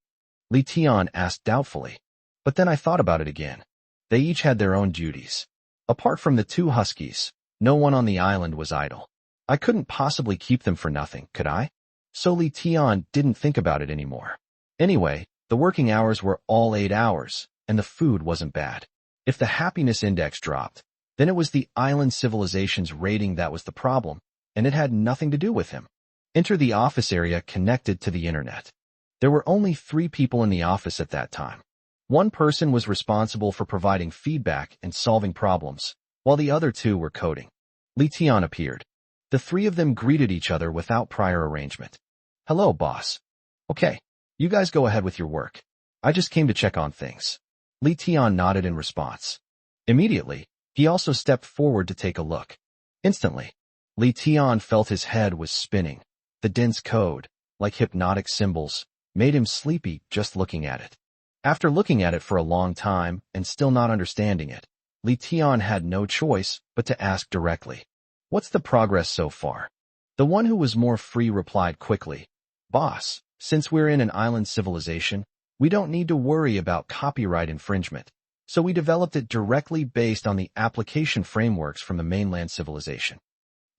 Li Tian asked doubtfully. But then I thought about it again. They each had their own duties. Apart from the 2 huskies, no one on the island was idle. I couldn't possibly keep them for nothing, could I? So Li Tian didn't think about it anymore. Anyway, the working hours were all 8 hours, and the food wasn't bad. If the happiness index dropped, then it was the island civilization's rating that was the problem, and it had nothing to do with him. Enter the office area connected to the internet. There were only 3 people in the office at that time. One person was responsible for providing feedback and solving problems, while the other 2 were coding. Li Tian appeared. The 3 of them greeted each other without prior arrangement. Hello, boss. Okay, you guys go ahead with your work. I just came to check on things. Li Tian nodded in response. Immediately, he also stepped forward to take a look. Instantly, Li Tian felt his head was spinning. The dense code, like hypnotic symbols, made him sleepy just looking at it. After looking at it for a long time and still not understanding it, Li Tian had no choice but to ask directly. What's the progress so far? The one who was more free replied quickly. Boss, since we're in an island civilization, we don't need to worry about copyright infringement, so we developed it directly based on the application frameworks from the mainland civilization.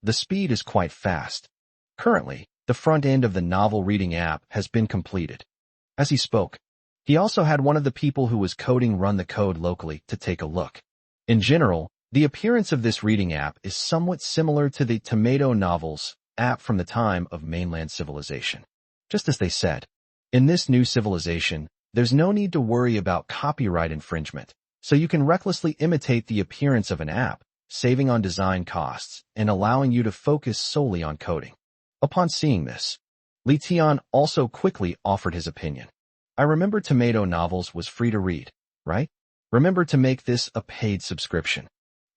The speed is quite fast. Currently, the front end of the novel reading app has been completed, As he spoke, he also had one of the people who was coding run the code locally to take a look. In general, the appearance of this reading app is somewhat similar to the Tomato Novels app from the time of mainland civilization. Just as they said, in this new civilization, there's no need to worry about copyright infringement, so you can recklessly imitate the appearance of an app, saving on design costs and allowing you to focus solely on coding. Upon seeing this, Li Tian also quickly offered his opinion. I remember Tomato Novels was free to read, right? Remember to make this a paid subscription.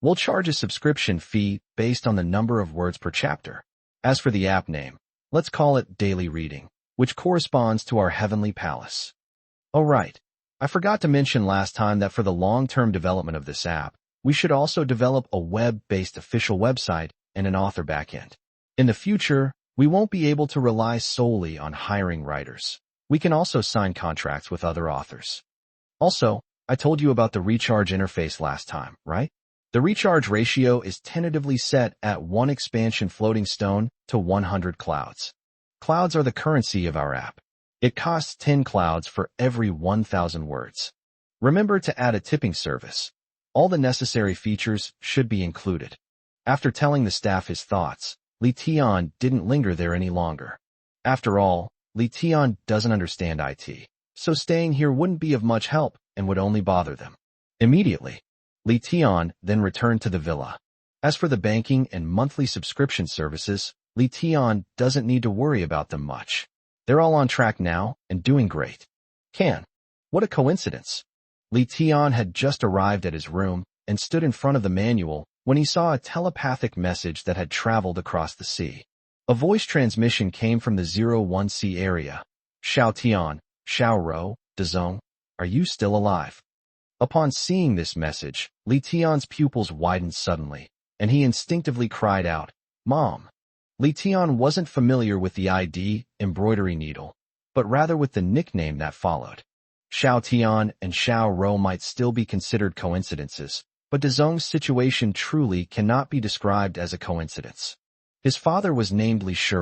We'll charge a subscription fee based on the number of words per chapter. As for the app name, let's call it Daily Reading, which corresponds to our heavenly palace. Oh right, I forgot to mention last time that for the long-term development of this app, we should also develop a web-based official website and an author backend. In the future, we won't be able to rely solely on hiring writers. We can also sign contracts with other authors. Also, I told you about the recharge interface last time, right? The recharge ratio is tentatively set at 1 expansion floating stone to 100 clouds. Clouds are the currency of our app. It costs 10 clouds for every 1,000 words. Remember to add a tipping service. All the necessary features should be included. After telling the staff his thoughts, Li Tian didn't linger there any longer. After all, Li Tian doesn't understand IT, so staying here wouldn't be of much help and would only bother them. Immediately, Li Tian then returned to the villa. As for the banking and monthly subscription services, Li Tian doesn't need to worry about them much. They're all on track now and doing great. What a coincidence. Li Tian had just arrived at his room and stood in front of the manual when he saw a telepathic message that had traveled across the sea. A voice transmission came from the 01C area. Xiao Tian, Xiao Rou, Dezong, are you still alive? Upon seeing this message, Li Tian's pupils widened suddenly, and he instinctively cried out, Mom. Li Tian wasn't familiar with the ID, embroidery needle, but rather with the nickname that followed. Xiao Tian and Xiao Rou might still be considered coincidences, but Dezong's situation truly cannot be described as a coincidence. His father was named Li Shi,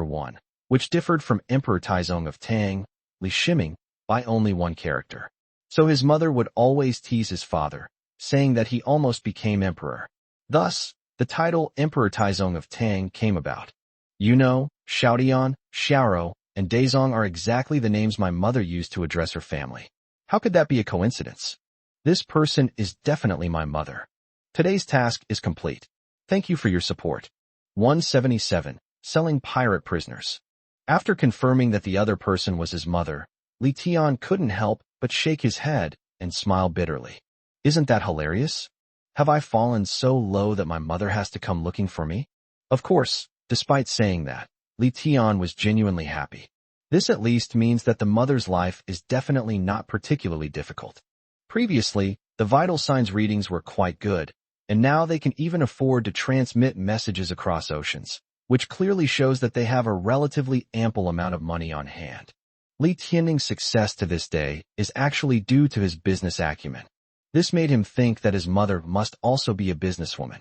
which differed from Emperor Taizong of Tang, Li Shiming, by only one character. So his mother would always tease his father, saying that he almost became emperor. Thus, the title Emperor Taizong of Tang came about. You know, Xiaotian, Xiaoro, and Dezong are exactly the names my mother used to address her family. How could that be a coincidence? This person is definitely my mother. Today's task is complete. Thank you for your support. 177. Selling pirate prisoners. After confirming that the other person was his mother, Li Tian couldn't help but shake his head and smile bitterly. Isn't that hilarious? Have I fallen so low that my mother has to come looking for me? Of course, despite saying that, Li Tian was genuinely happy. This at least means that the mother's life is definitely not particularly difficult. Previously, the vital signs readings were quite good, and now they can even afford to transmit messages across oceans, which clearly shows that they have a relatively ample amount of money on hand. Li Tian's success to this day is actually due to his business acumen. This made him think that his mother must also be a businesswoman.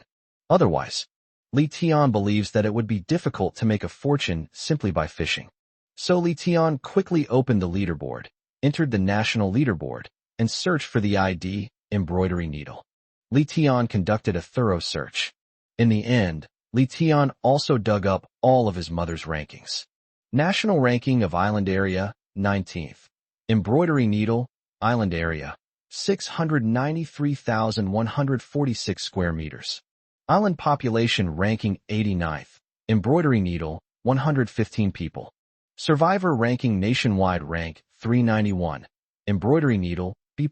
Otherwise, Li Tian believes that it would be difficult to make a fortune simply by fishing. So Li Tian quickly opened the leaderboard, entered the national leaderboard, and searched for the ID, embroidery needle. Li Tian conducted a thorough search. In the end, Li Tian also dug up all of his mother's rankings. National ranking of island area, 19th. Embroidery needle, island area, 693,146 square meters. Island population ranking 89th. Embroidery needle, 115 people. Survivor ranking nationwide rank 391. Embroidery needle, B+.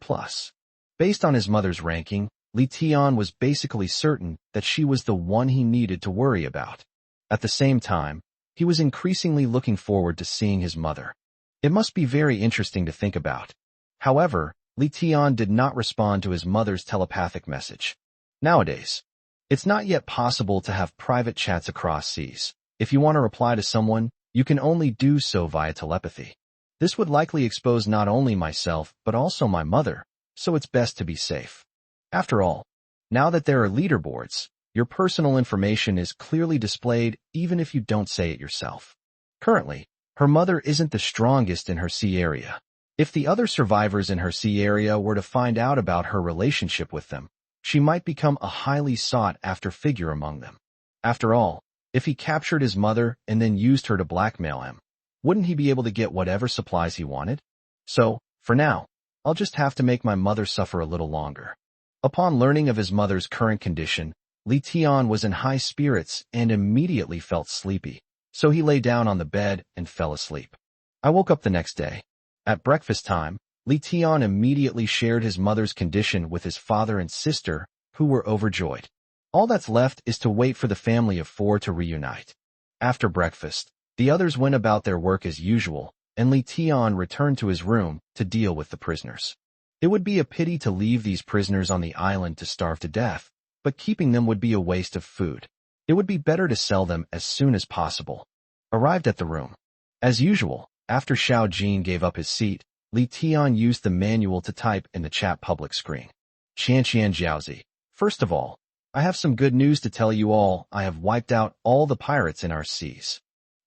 Based on his mother's ranking, Li Tian was basically certain that she was the one he needed to worry about. At the same time, he was increasingly looking forward to seeing his mother. It must be very interesting to think about. However, Li Tian did not respond to his mother's telepathic message. Nowadays, it's not yet possible to have private chats across seas. If you want to reply to someone, you can only do so via telepathy. This would likely expose not only myself, but also my mother, so it's best to be safe. After all, now that there are leaderboards, your personal information is clearly displayed even if you don't say it yourself. Currently, her mother isn't the strongest in her sea area. If the other survivors in her sea area were to find out about her relationship with them, she might become a highly sought-after figure among them. After all, if he captured his mother and then used her to blackmail him, wouldn't he be able to get whatever supplies he wanted? So, for now, I'll just have to make my mother suffer a little longer. Upon learning of his mother's current condition, Li Tian was in high spirits and immediately felt sleepy, so he lay down on the bed and fell asleep. I woke up the next day. At breakfast time, Li Tian immediately shared his mother's condition with his father and sister, who were overjoyed. All that's left is to wait for the family of 4 to reunite. After breakfast, the others went about their work as usual, and Li Tian returned to his room to deal with the prisoners. It would be a pity to leave these prisoners on the island to starve to death, but keeping them would be a waste of food. It would be better to sell them as soon as possible. Arrived at the room. As usual, after Xiao Jin gave up his seat, Li Tian used the manual to type in the chat public screen. Qianqian Jiaozi. First of all, I have some good news to tell you all. I have wiped out all the pirates in our seas.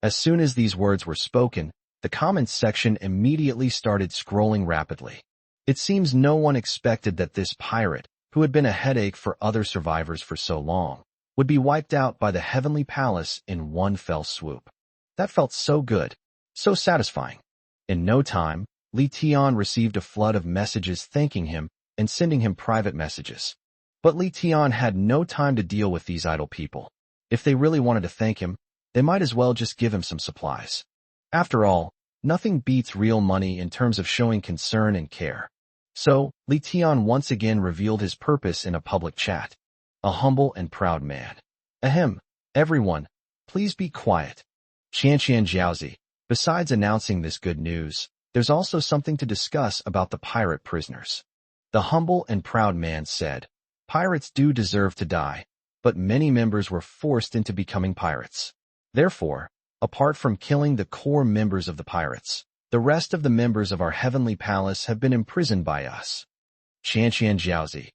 As soon as these words were spoken, the comments section immediately started scrolling rapidly. It seems no one expected that this pirate, who had been a headache for other survivors for so long, would be wiped out by the Heavenly Palace in one fell swoop. That felt so good, so satisfying. In no time, Li Tian received a flood of messages thanking him and sending him private messages. But Li Tian had no time to deal with these idle people. If they really wanted to thank him, they might as well just give him some supplies. After all, nothing beats real money in terms of showing concern and care. So, Li Tian once again revealed his purpose in a public chat. A humble and proud man. Ahem, everyone, please be quiet. Qianqian Jiaozi. Besides announcing this good news, there's also something to discuss about the pirate prisoners. The humble and proud man said, pirates do deserve to die, but many members were forced into becoming pirates. Therefore, apart from killing the core members of the pirates, the rest of the members of our heavenly palace have been imprisoned by us. Qianqian Jiaozi.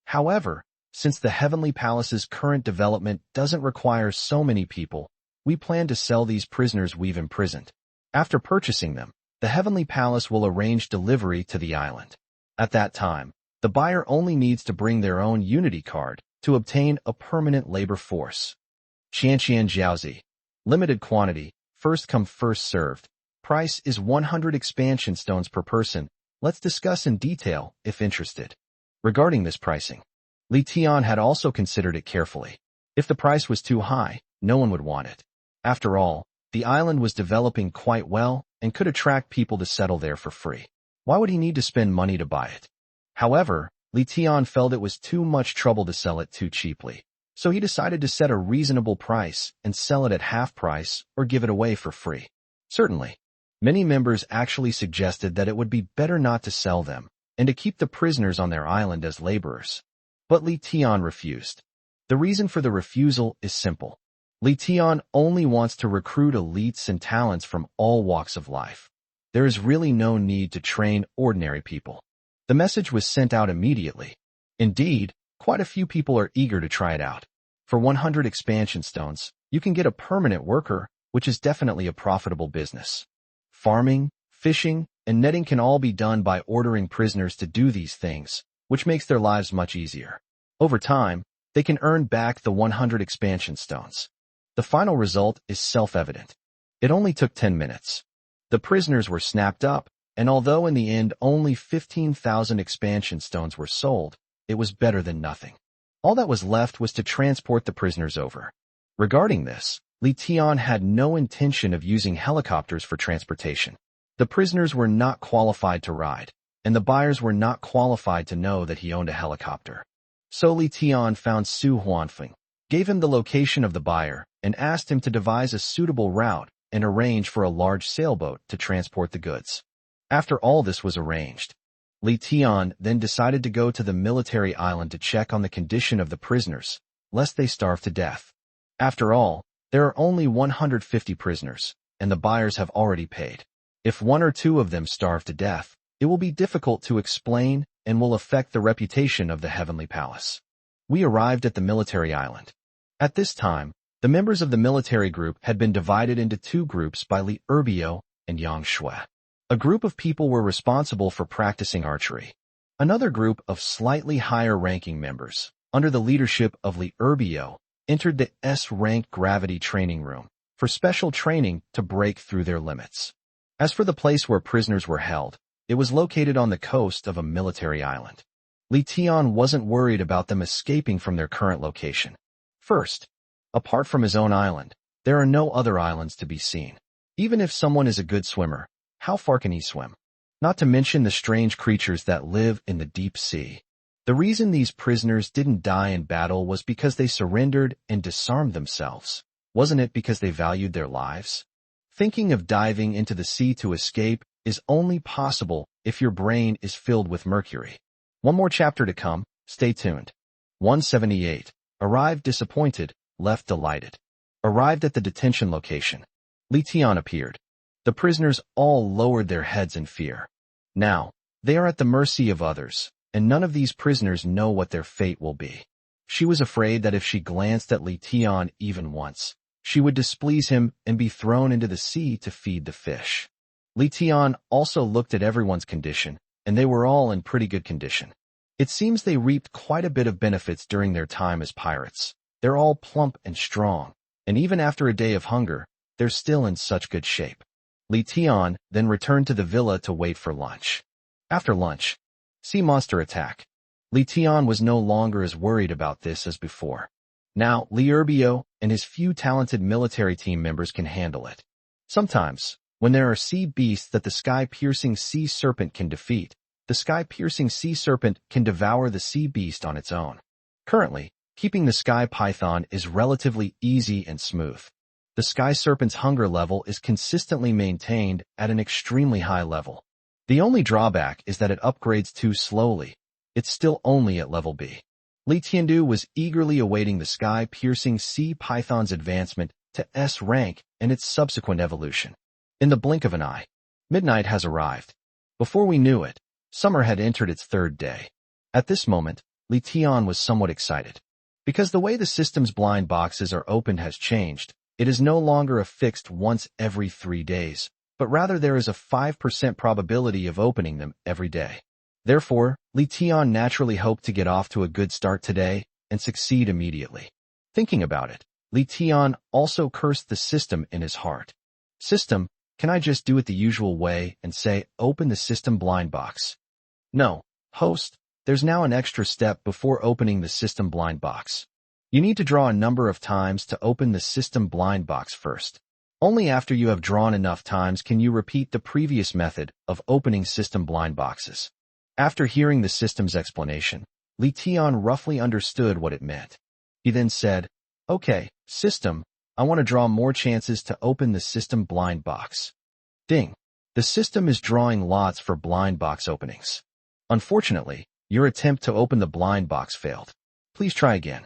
However, since the heavenly palace's current development doesn't require so many people, we plan to sell these prisoners we've imprisoned. After purchasing them, the heavenly palace will arrange delivery to the island. At that time, the buyer only needs to bring their own unity card to obtain a permanent labor force. Qianqian Jiaozi. Limited quantity, first come first served. Price is 100 expansion stones per person. Let's discuss in detail if interested. Regarding this pricing, Li Tian had also considered it carefully. If the price was too high, no one would want it. After all, the island was developing quite well and could attract people to settle there for free. Why would he need to spend money to buy it? However, Li Tian felt it was too much trouble to sell it too cheaply, so he decided to set a reasonable price and sell it at half price or give it away for free. Certainly, many members actually suggested that it would be better not to sell them and to keep the prisoners on their island as laborers. But Li Tian refused. The reason for the refusal is simple. Li Tian only wants to recruit elites and talents from all walks of life. There is really no need to train ordinary people. The message was sent out immediately. Indeed, quite a few people are eager to try it out. For 100 expansion stones, you can get a permanent worker, which is definitely a profitable business. Farming, fishing, and netting can all be done by ordering prisoners to do these things, which makes their lives much easier. Over time, they can earn back the 100 expansion stones. The final result is self-evident. It only took 10 minutes. The prisoners were snapped up, and although in the end only 15,000 expansion stones were sold, it was better than nothing. All that was left was to transport the prisoners over. Regarding this, Li Tian had no intention of using helicopters for transportation. The prisoners were not qualified to ride, and the buyers were not qualified to know that he owned a helicopter. So Li Tian found Su Huanfeng, gave him the location of the buyer, and asked him to devise a suitable route and arrange for a large sailboat to transport the goods. After all this was arranged, Li Tian then decided to go to the military island to check on the condition of the prisoners, lest they starve to death. After all, there are only 150 prisoners, and the buyers have already paid. If 1 or 2 of them starve to death, it will be difficult to explain and will affect the reputation of the Heavenly Palace. We arrived at the military island. At this time, the members of the military group had been divided into 2 groups by Li Erbio and Yang Shui. A group of people were responsible for practicing archery. Another group of slightly higher-ranking members, under the leadership of Li Urbio, entered the S-rank gravity training room for special training to break through their limits. As for the place where prisoners were held, it was located on the coast of a military island. Li Tian wasn't worried about them escaping from their current location. First, apart from his own island, there are no other islands to be seen. Even if someone is a good swimmer, how far can he swim? Not to mention the strange creatures that live in the deep sea. The reason these prisoners didn't die in battle was because they surrendered and disarmed themselves. Wasn't it because they valued their lives? Thinking of diving into the sea to escape is only possible if your brain is filled with mercury. One more chapter to come, stay tuned. 178. Arrived disappointed, left delighted. Arrived at the detention location. Li Tian appeared. The prisoners all lowered their heads in fear. Now, they are at the mercy of others, and none of these prisoners know what their fate will be. She was afraid that if she glanced at Li Tian even once, she would displease him and be thrown into the sea to feed the fish. Li Tian also looked at everyone's condition, and they were all in pretty good condition. It seems they reaped quite a bit of benefits during their time as pirates. They're all plump and strong, and even after a day of hunger, they're still in such good shape. Li Tian then returned to the villa to wait for lunch. After lunch, sea monster attack. Li Tian was no longer as worried about this as before. Now, Li Urbio and his few talented military team members can handle it. Sometimes, when there are sea beasts that the sky-piercing sea serpent can defeat, the sky-piercing sea serpent can devour the sea beast on its own. Currently, keeping the sky python is relatively easy and smooth. The sky serpent's hunger level is consistently maintained at an extremely high level. The only drawback is that it upgrades too slowly. It's still only at level B. Li Tiandu was eagerly awaiting the sky-piercing sea python's advancement to S rank and its subsequent evolution. In the blink of an eye, midnight has arrived. Before we knew it, summer had entered its third day. At this moment, Li Tian was somewhat excited. Because the way the system's blind boxes are opened has changed, it is no longer a fixed once every 3 days, but rather there is a 5% probability of opening them every day. Therefore, Li Tian naturally hoped to get off to a good start today and succeed immediately. Thinking about it, Li Tian also cursed the system in his heart. System, can I just do it the usual way and say, open the system blind box? No, host, there's now an extra step before opening the system blind box. You need to draw a number of times to open the system blind box first. Only after you have drawn enough times can you repeat the previous method of opening system blind boxes. After hearing the system's explanation, Li Tian roughly understood what it meant. He then said, okay, system, I want to draw more chances to open the system blind box. Ding. The system is drawing lots for blind box openings. Unfortunately, your attempt to open the blind box failed. Please try again.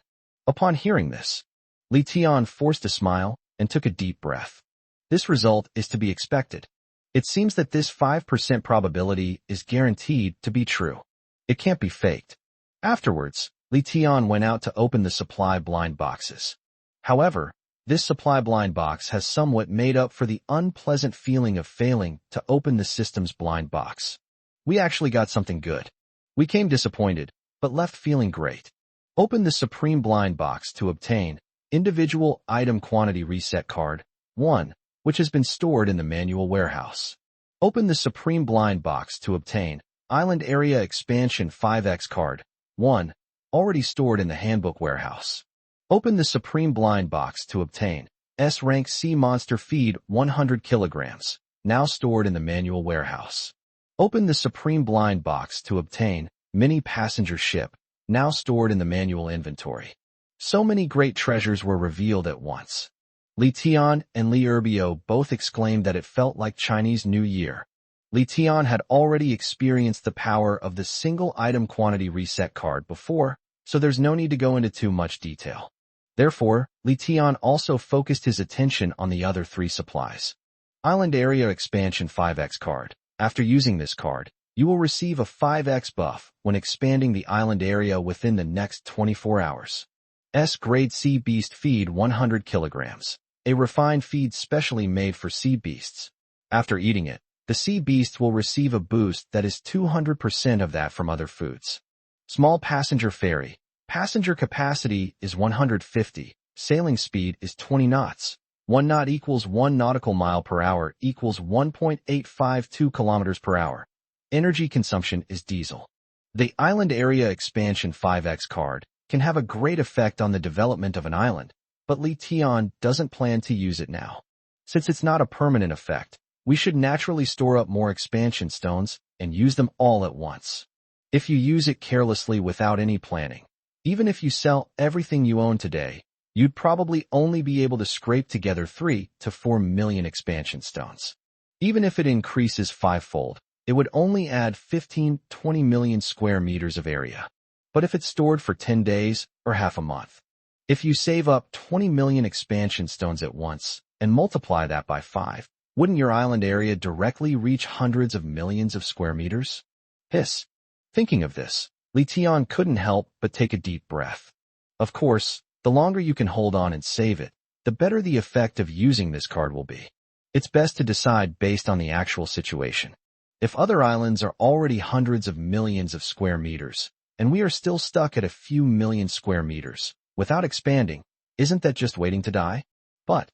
Upon hearing this, Li Tian forced a smile and took a deep breath. This result is to be expected. It seems that this 5% probability is guaranteed to be true. It can't be faked. Afterwards, Li Tian went out to open the supply blind boxes. However, this supply blind box has somewhat made up for the unpleasant feeling of failing to open the system's blind box. We actually got something good. We came disappointed, but left feeling great. Open the Supreme Blind Box to obtain Individual Item Quantity Reset Card 1, which has been stored in the manual warehouse. Open the Supreme Blind Box to obtain Island Area Expansion 5X Card 1, already stored in the handbook warehouse. Open the Supreme Blind Box to obtain S-Rank Sea Monster Feed 100 kilograms, now stored in the manual warehouse. Open the Supreme Blind Box to obtain Mini Passenger Ship, now stored in the manual inventory. So many great treasures were revealed at once. Li Tian and Li Urbio both exclaimed that it felt like Chinese New Year. Li Tian had already experienced the power of the single item quantity reset card before, so there's no need to go into too much detail. Therefore, Li Tian also focused his attention on the other 3 supplies. Island Area Expansion 5X card. After using this card, you will receive a 5x buff when expanding the island area within the next 24 hours. S-Grade Sea Beast Feed 100 kilograms, a refined feed specially made for sea beasts. After eating it, the sea beast will receive a boost that is 200% of that from other foods. Small passenger ferry. Passenger capacity is 150. Sailing speed is 20 knots. 1 knot equals 1 nautical mile per hour equals 1.852 kilometers per hour. Energy consumption is diesel. The Island Area Expansion 5X card can have a great effect on the development of an island, but Li Tian doesn't plan to use it now. Since it's not a permanent effect, we should naturally store up more expansion stones and use them all at once. If you use it carelessly without any planning, even if you sell everything you own today, you'd probably only be able to scrape together 3 to 4 million expansion stones. Even if it increases fivefold, it would only add 15-20 million square meters of area. But if it's stored for 10 days or half a month, if you save up 20 million expansion stones at once and multiply that by 5, wouldn't your island area directly reach hundreds of millions of square meters? Hiss. Thinking of this, Li Tian couldn't help but take a deep breath. Of course, the longer you can hold on and save it, the better the effect of using this card will be. It's best to decide based on the actual situation. If other islands are already hundreds of millions of square meters, and we are still stuck at a few million square meters, without expanding, isn't that just waiting to die? But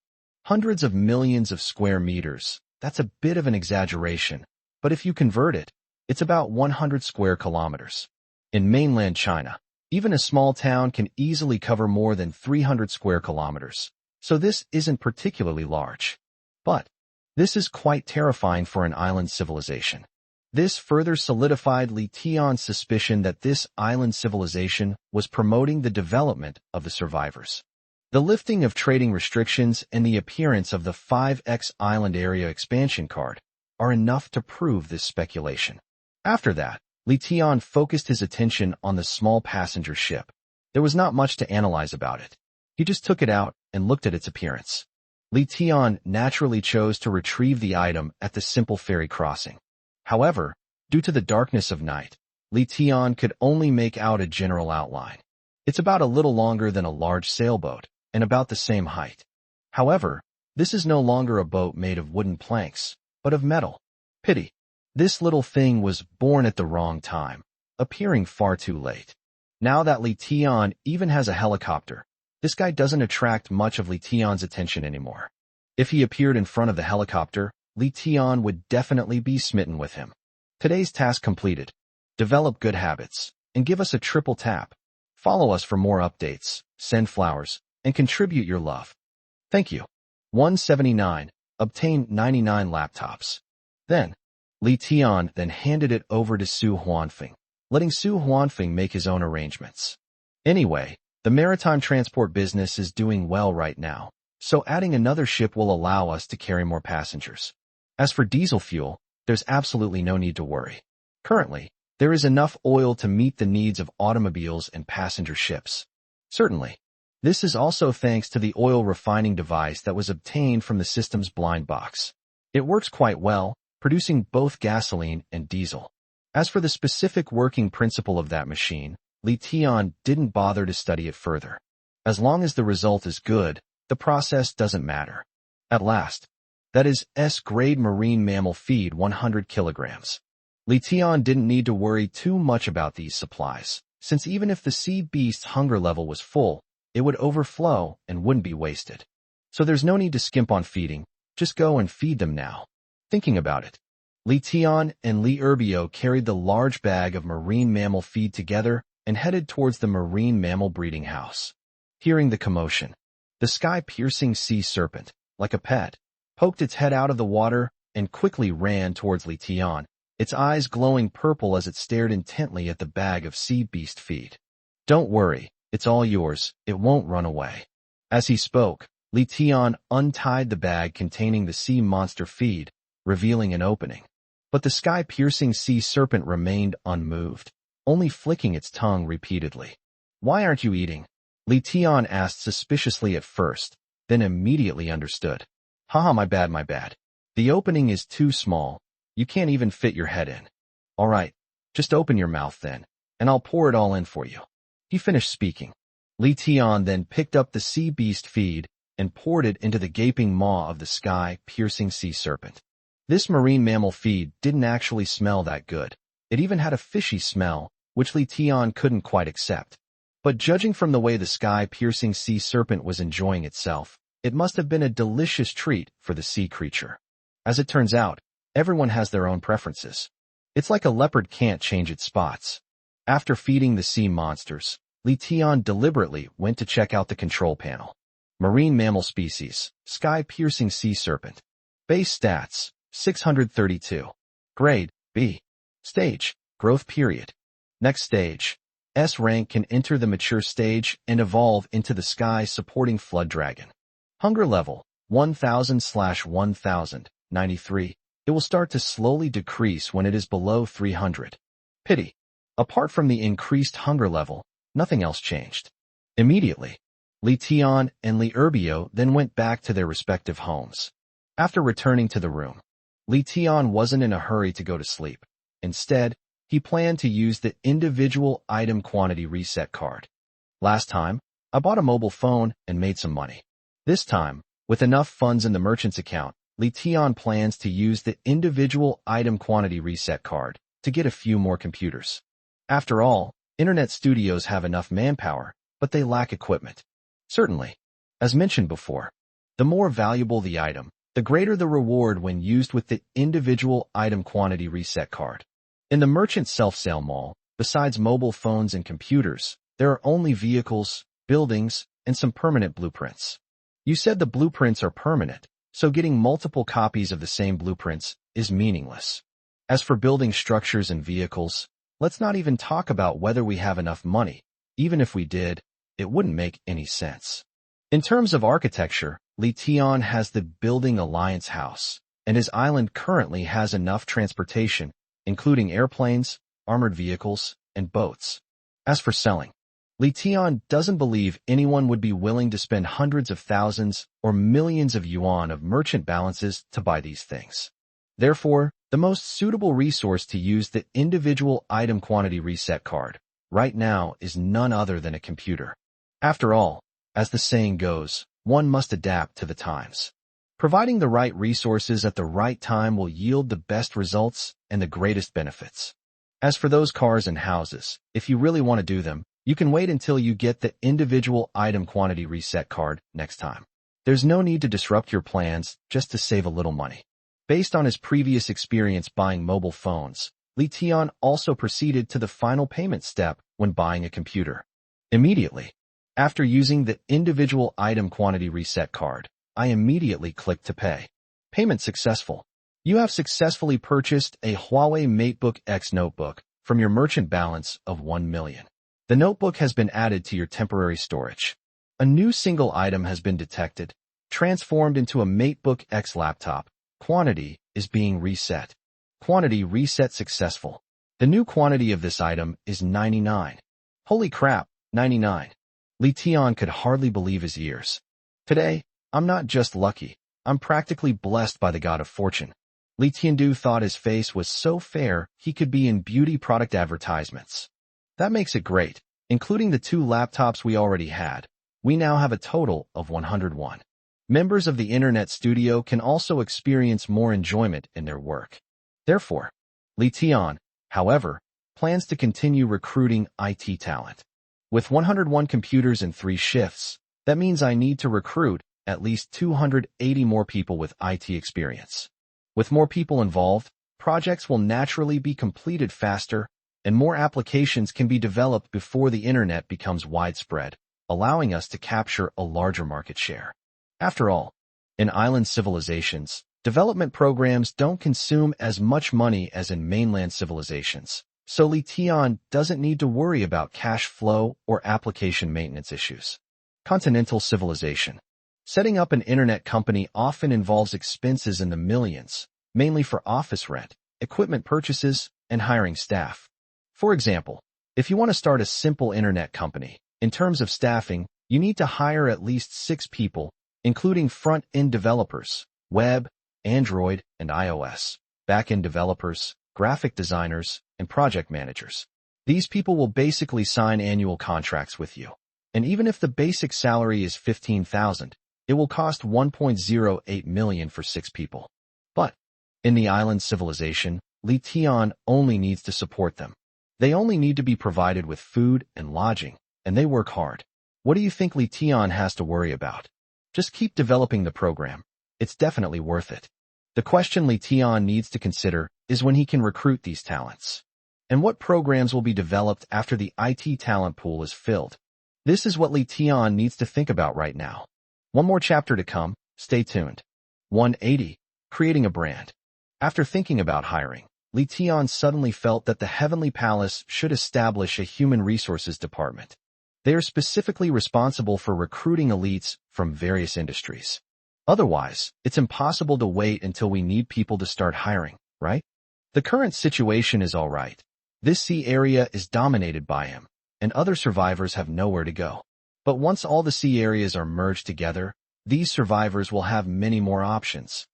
hundreds of millions of square meters, that's a bit of an exaggeration, but if you convert it, it's about 100 square kilometers. In mainland China, even a small town can easily cover more than 300 square kilometers, so this isn't particularly large. But this is quite terrifying for an island civilization. This further solidified Li Tian's suspicion that this island civilization was promoting the development of the survivors. The lifting of trading restrictions and the appearance of the 5X Island Area Expansion card are enough to prove this speculation. After that, Li Tian focused his attention on the small passenger ship. There was not much to analyze about it. He just took it out and looked at its appearance. Li Tian naturally chose to retrieve the item at the simple ferry crossing. However, due to the darkness of night, Li Tian could only make out a general outline. It's about a little longer than a large sailboat, and about the same height. However, this is no longer a boat made of wooden planks, but of metal. Pity. This little thing was born at the wrong time, appearing far too late. Now that Li Tian even has a helicopter, this guy doesn't attract much of Li Tian's attention anymore. If he appeared in front of the helicopter, Li Tian would definitely be smitten with him. Today's task completed. Develop good habits, and give us a triple tap. Follow us for more updates, send flowers, and contribute your love. Thank you. 179. Obtain 99 laptops. Then, Li Tian then handed it over to Su Huanfeng, letting Su Huanfeng make his own arrangements. Anyway, the maritime transport business is doing well right now, so adding another ship will allow us to carry more passengers. As for diesel fuel, there's absolutely no need to worry. Currently, there is enough oil to meet the needs of automobiles and passenger ships. Certainly, this is also thanks to the oil refining device that was obtained from the system's blind box. It works quite well, producing both gasoline and diesel. As for the specific working principle of that machine, Li Tian didn't bother to study it further. As long as the result is good, the process doesn't matter. At last, that is S-grade marine mammal feed 100 kilograms. Li Tian didn't need to worry too much about these supplies, since even if the sea beast's hunger level was full, it would overflow and wouldn't be wasted. So there's no need to skimp on feeding, just go and feed them now. Thinking about it, Li Tian and Li Erbio carried the large bag of marine mammal feed together and headed towards the marine mammal breeding house. Hearing the commotion, the sky-piercing sea serpent, like a pet, poked its head out of the water and quickly ran towards Li Tian, its eyes glowing purple as it stared intently at the bag of sea beast feed. Don't worry, it's all yours, it won't run away. As he spoke, Li Tian untied the bag containing the sea monster feed, revealing an opening. But the sky-piercing sea serpent remained unmoved, only flicking its tongue repeatedly. Why aren't you eating? Li Tian asked suspiciously at first, then immediately understood. Haha, my bad. The opening is too small, you can't even fit your head in. Alright, just open your mouth then, and I'll pour it all in for you. He finished speaking. Li Tian then picked up the sea beast feed and poured it into the gaping maw of the sky-piercing sea serpent. This marine mammal feed didn't actually smell that good. It even had a fishy smell, which Li Tian couldn't quite accept. But judging from the way the sky-piercing sea serpent was enjoying itself, it must have been a delicious treat for the sea creature. As it turns out, everyone has their own preferences. It's like a leopard can't change its spots. After feeding the sea monsters, Li Tian deliberately went to check out the control panel. Marine mammal species, sky-piercing sea serpent. Base stats, 632. Grade, B. Stage, growth period. Next stage. S rank can enter the mature stage and evolve into the sky-supporting flood dragon. Hunger level, 1000/1093. It will start to slowly decrease when it is below 300. Pity. Apart from the increased hunger level, nothing else changed. Immediately, Li Tian and Li Erbio then went back to their respective homes. After returning to the room, Li Tian wasn't in a hurry to go to sleep. Instead, he planned to use the individual item quantity reset card. Last time, I bought a mobile phone and made some money. This time, with enough funds in the merchant's account, Li Tian plans to use the individual item quantity reset card to get a few more computers. After all, internet studios have enough manpower, but they lack equipment. Certainly, as mentioned before, the more valuable the item, the greater the reward when used with the individual item quantity reset card. In the merchant self-sale mall, besides mobile phones and computers, there are only vehicles, buildings, and some permanent blueprints. You said the blueprints are permanent, so getting multiple copies of the same blueprints is meaningless. As for building structures and vehicles, let's not even talk about whether we have enough money. Even if we did, it wouldn't make any sense. In terms of architecture, Li Tian has the Building Alliance house, and his island currently has enough transportation, including airplanes, armored vehicles, and boats. As for selling, Li Tian doesn't believe anyone would be willing to spend hundreds of thousands or millions of yuan of merchant balances to buy these things. Therefore, the most suitable resource to use the individual item quantity reset card right now is none other than a computer. After all, as the saying goes, one must adapt to the times. Providing the right resources at the right time will yield the best results and the greatest benefits. As for those cars and houses, if you really want to do them, you can wait until you get the individual item quantity reset card next time. There's no need to disrupt your plans just to save a little money. Based on his previous experience buying mobile phones, Li Tian also proceeded to the final payment step when buying a computer. Immediately, after using the individual item quantity reset card, I immediately clicked to pay. Payment successful. You have successfully purchased a Huawei MateBook X notebook from your merchant balance of 1 million. The notebook has been added to your temporary storage. A new single item has been detected, transformed into a MateBook X laptop. Quantity is being reset. Quantity reset successful. The new quantity of this item is 99. Holy crap, 99. Li Tian could hardly believe his ears. Today, I'm not just lucky, I'm practically blessed by the god of fortune. Li Tiandu thought his face was so fair he could be in beauty product advertisements. That makes it great. Including the 2 laptops we already had, we now have a total of 101. Members of the Internet Studio can also experience more enjoyment in their work. Therefore, Li Tian, however, plans to continue recruiting IT talent. With 101 computers and 3 shifts, that means I need to recruit at least 280 more people with IT experience. With more people involved, projects will naturally be completed faster, and more applications can be developed before the internet becomes widespread, allowing us to capture a larger market share. After all, in island civilizations, development programs don't consume as much money as in mainland civilizations, so Li Tian doesn't need to worry about cash flow or application maintenance issues. Continental civilization. Setting up an internet company often involves expenses in the millions, mainly for office rent, equipment purchases, and hiring staff. For example, if you want to start a simple internet company, in terms of staffing, you need to hire at least 6 people, including front-end developers, web, Android, and iOS, back-end developers, graphic designers, and project managers. These people will basically sign annual contracts with you. And even if the basic salary is 15,000, it will cost 1.08 million for 6 people. But In the island civilization, Li Tian only needs to support them. They only need to be provided with food and lodging, and they work hard. What do you think Li Tian has to worry about? Just keep developing the program. It's definitely worth it. The question Li Tian needs to consider is when he can recruit these talents. And what programs will be developed after the IT talent pool is filled. This is what Li Tian needs to think about right now. One more chapter to come, stay tuned. 180. Creating a brand. After thinking about hiring, Li Tian suddenly felt that the Heavenly Palace should establish a human resources department. They are specifically responsible for recruiting elites from various industries. Otherwise, it's impossible to wait until we need people to start hiring, right? The current situation is all right. This sea area is dominated by him, and other survivors have nowhere to go. But once all the sea areas are merged together, these survivors will have many more options.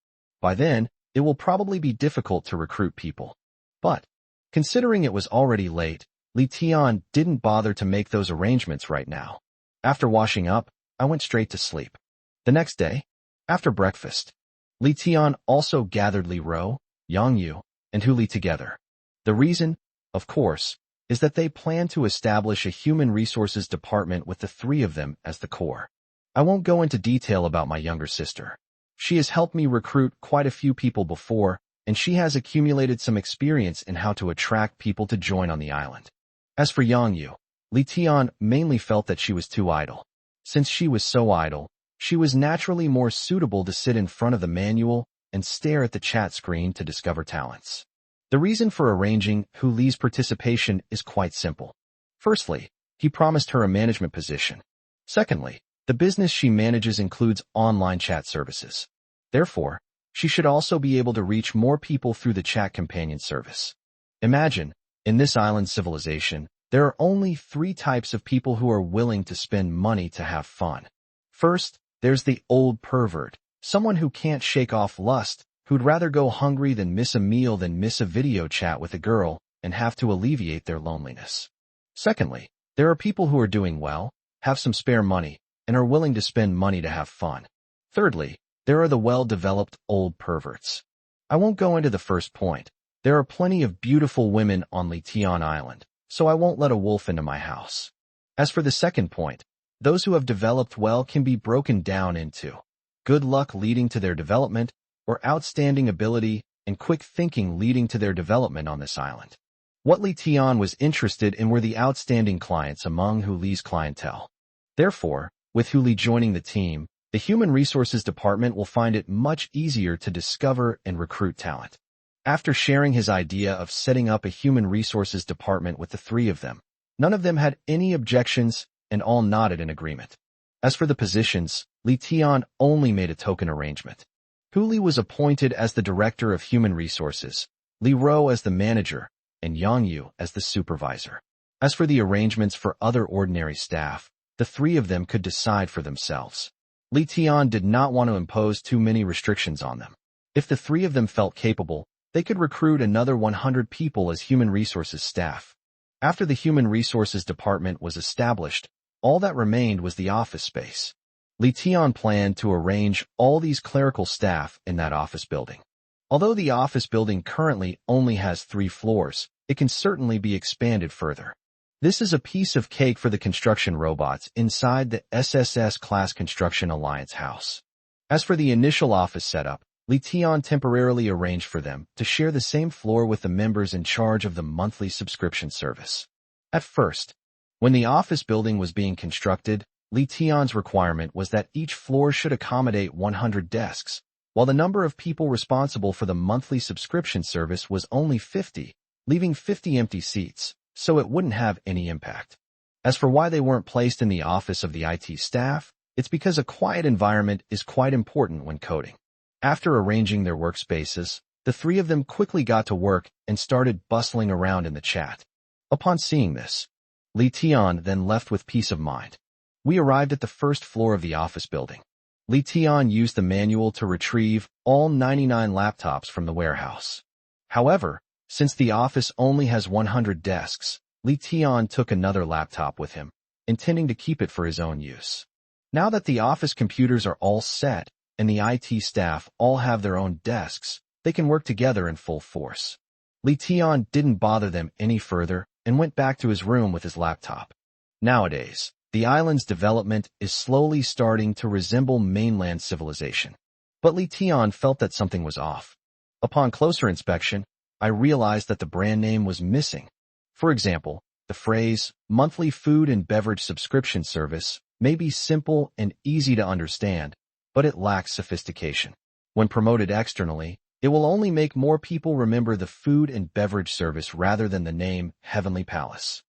By then, it will probably be difficult to recruit people. But, considering it was already late, Li Tian didn't bother to make those arrangements right now. After washing up, I went straight to sleep. The next day, after breakfast, Li Tian also gathered Li Ro, Yang Yu, and Hu Li together. The reason, of course, is that they plan to establish a human resources department with the three of them as the core. I won't go into detail about my younger sister. She has helped me recruit quite a few people before, and she has accumulated some experience in how to attract people to join on the island. As for Yang Yu, Li Tian mainly felt that she was too idle. Since she was so idle, she was naturally more suitable to sit in front of the manual and stare at the chat screen to discover talents. The reason for arranging Hu Li's participation is quite simple. Firstly, he promised her a management position. Secondly, the business she manages includes online chat services. Therefore, she should also be able to reach more people through the chat companion service. Imagine, in this island civilization, there are only 3 types of people who are willing to spend money to have fun. First, there's the old pervert, someone who can't shake off lust, who'd rather go hungry than miss a meal than miss a video chat with a girl and have to alleviate their loneliness. Secondly, there are people who are doing well, have some spare money, and are willing to spend money to have fun. Thirdly, there are the well-developed old perverts. I won't go into the first point. There are plenty of beautiful women on Li Tian Island, so I won't let a wolf into my house. As for the second point, those who have developed well can be broken down into good luck leading to their development, or outstanding ability and quick thinking leading to their development on this island. What Li Tian was interested in were the outstanding clients among Hu Li's clientele. Therefore, with Hu Li joining the team, the Human Resources Department will find it much easier to discover and recruit talent. After sharing his idea of setting up a Human Resources Department with the 3 of them, none of them had any objections and all nodded in agreement. As for the positions, Li Tian only made a token arrangement. Hu Li was appointed as the Director of Human Resources, Li Ro as the Manager, and Yang Yu as the Supervisor. As for the arrangements for other ordinary staff, the 3 of them could decide for themselves. Li Tian did not want to impose too many restrictions on them. If the 3 of them felt capable, they could recruit another 100 people as human resources staff. After the Human Resources Department was established, all that remained was the office space. Li Tian planned to arrange all these clerical staff in that office building. Although the office building currently only has 3 floors, it can certainly be expanded further. This is a piece of cake for the construction robots inside the SSS Class Construction Alliance house. As for the initial office setup, Li Tian temporarily arranged for them to share the same floor with the members in charge of the monthly subscription service. At first, when the office building was being constructed, Li Tian's requirement was that each floor should accommodate 100 desks, while the number of people responsible for the monthly subscription service was only 50, leaving 50 empty seats, so it wouldn't have any impact. As for why they weren't placed in the office of the IT staff, it's because a quiet environment is quite important when coding. After arranging their workspaces, the 3 of them quickly got to work and started bustling around in the chat. Upon seeing this, Li Tian then left with peace of mind. We arrived at the first floor of the office building. Li Tian used the manual to retrieve all 99 laptops from the warehouse. However, since the office only has 100 desks, Li Tian took another laptop with him, intending to keep it for his own use. Now that the office computers are all set and the IT staff all have their own desks, they can work together in full force. Li Tian didn't bother them any further and went back to his room with his laptop. Nowadays, the island's development is slowly starting to resemble mainland civilization. But Li Tian felt that something was off. Upon closer inspection, I realized that the brand name was missing. For example, the phrase, monthly food and beverage subscription service, may be simple and easy to understand, but it lacks sophistication. When promoted externally, it will only make more people remember the food and beverage service rather than the name Heavenly Palace.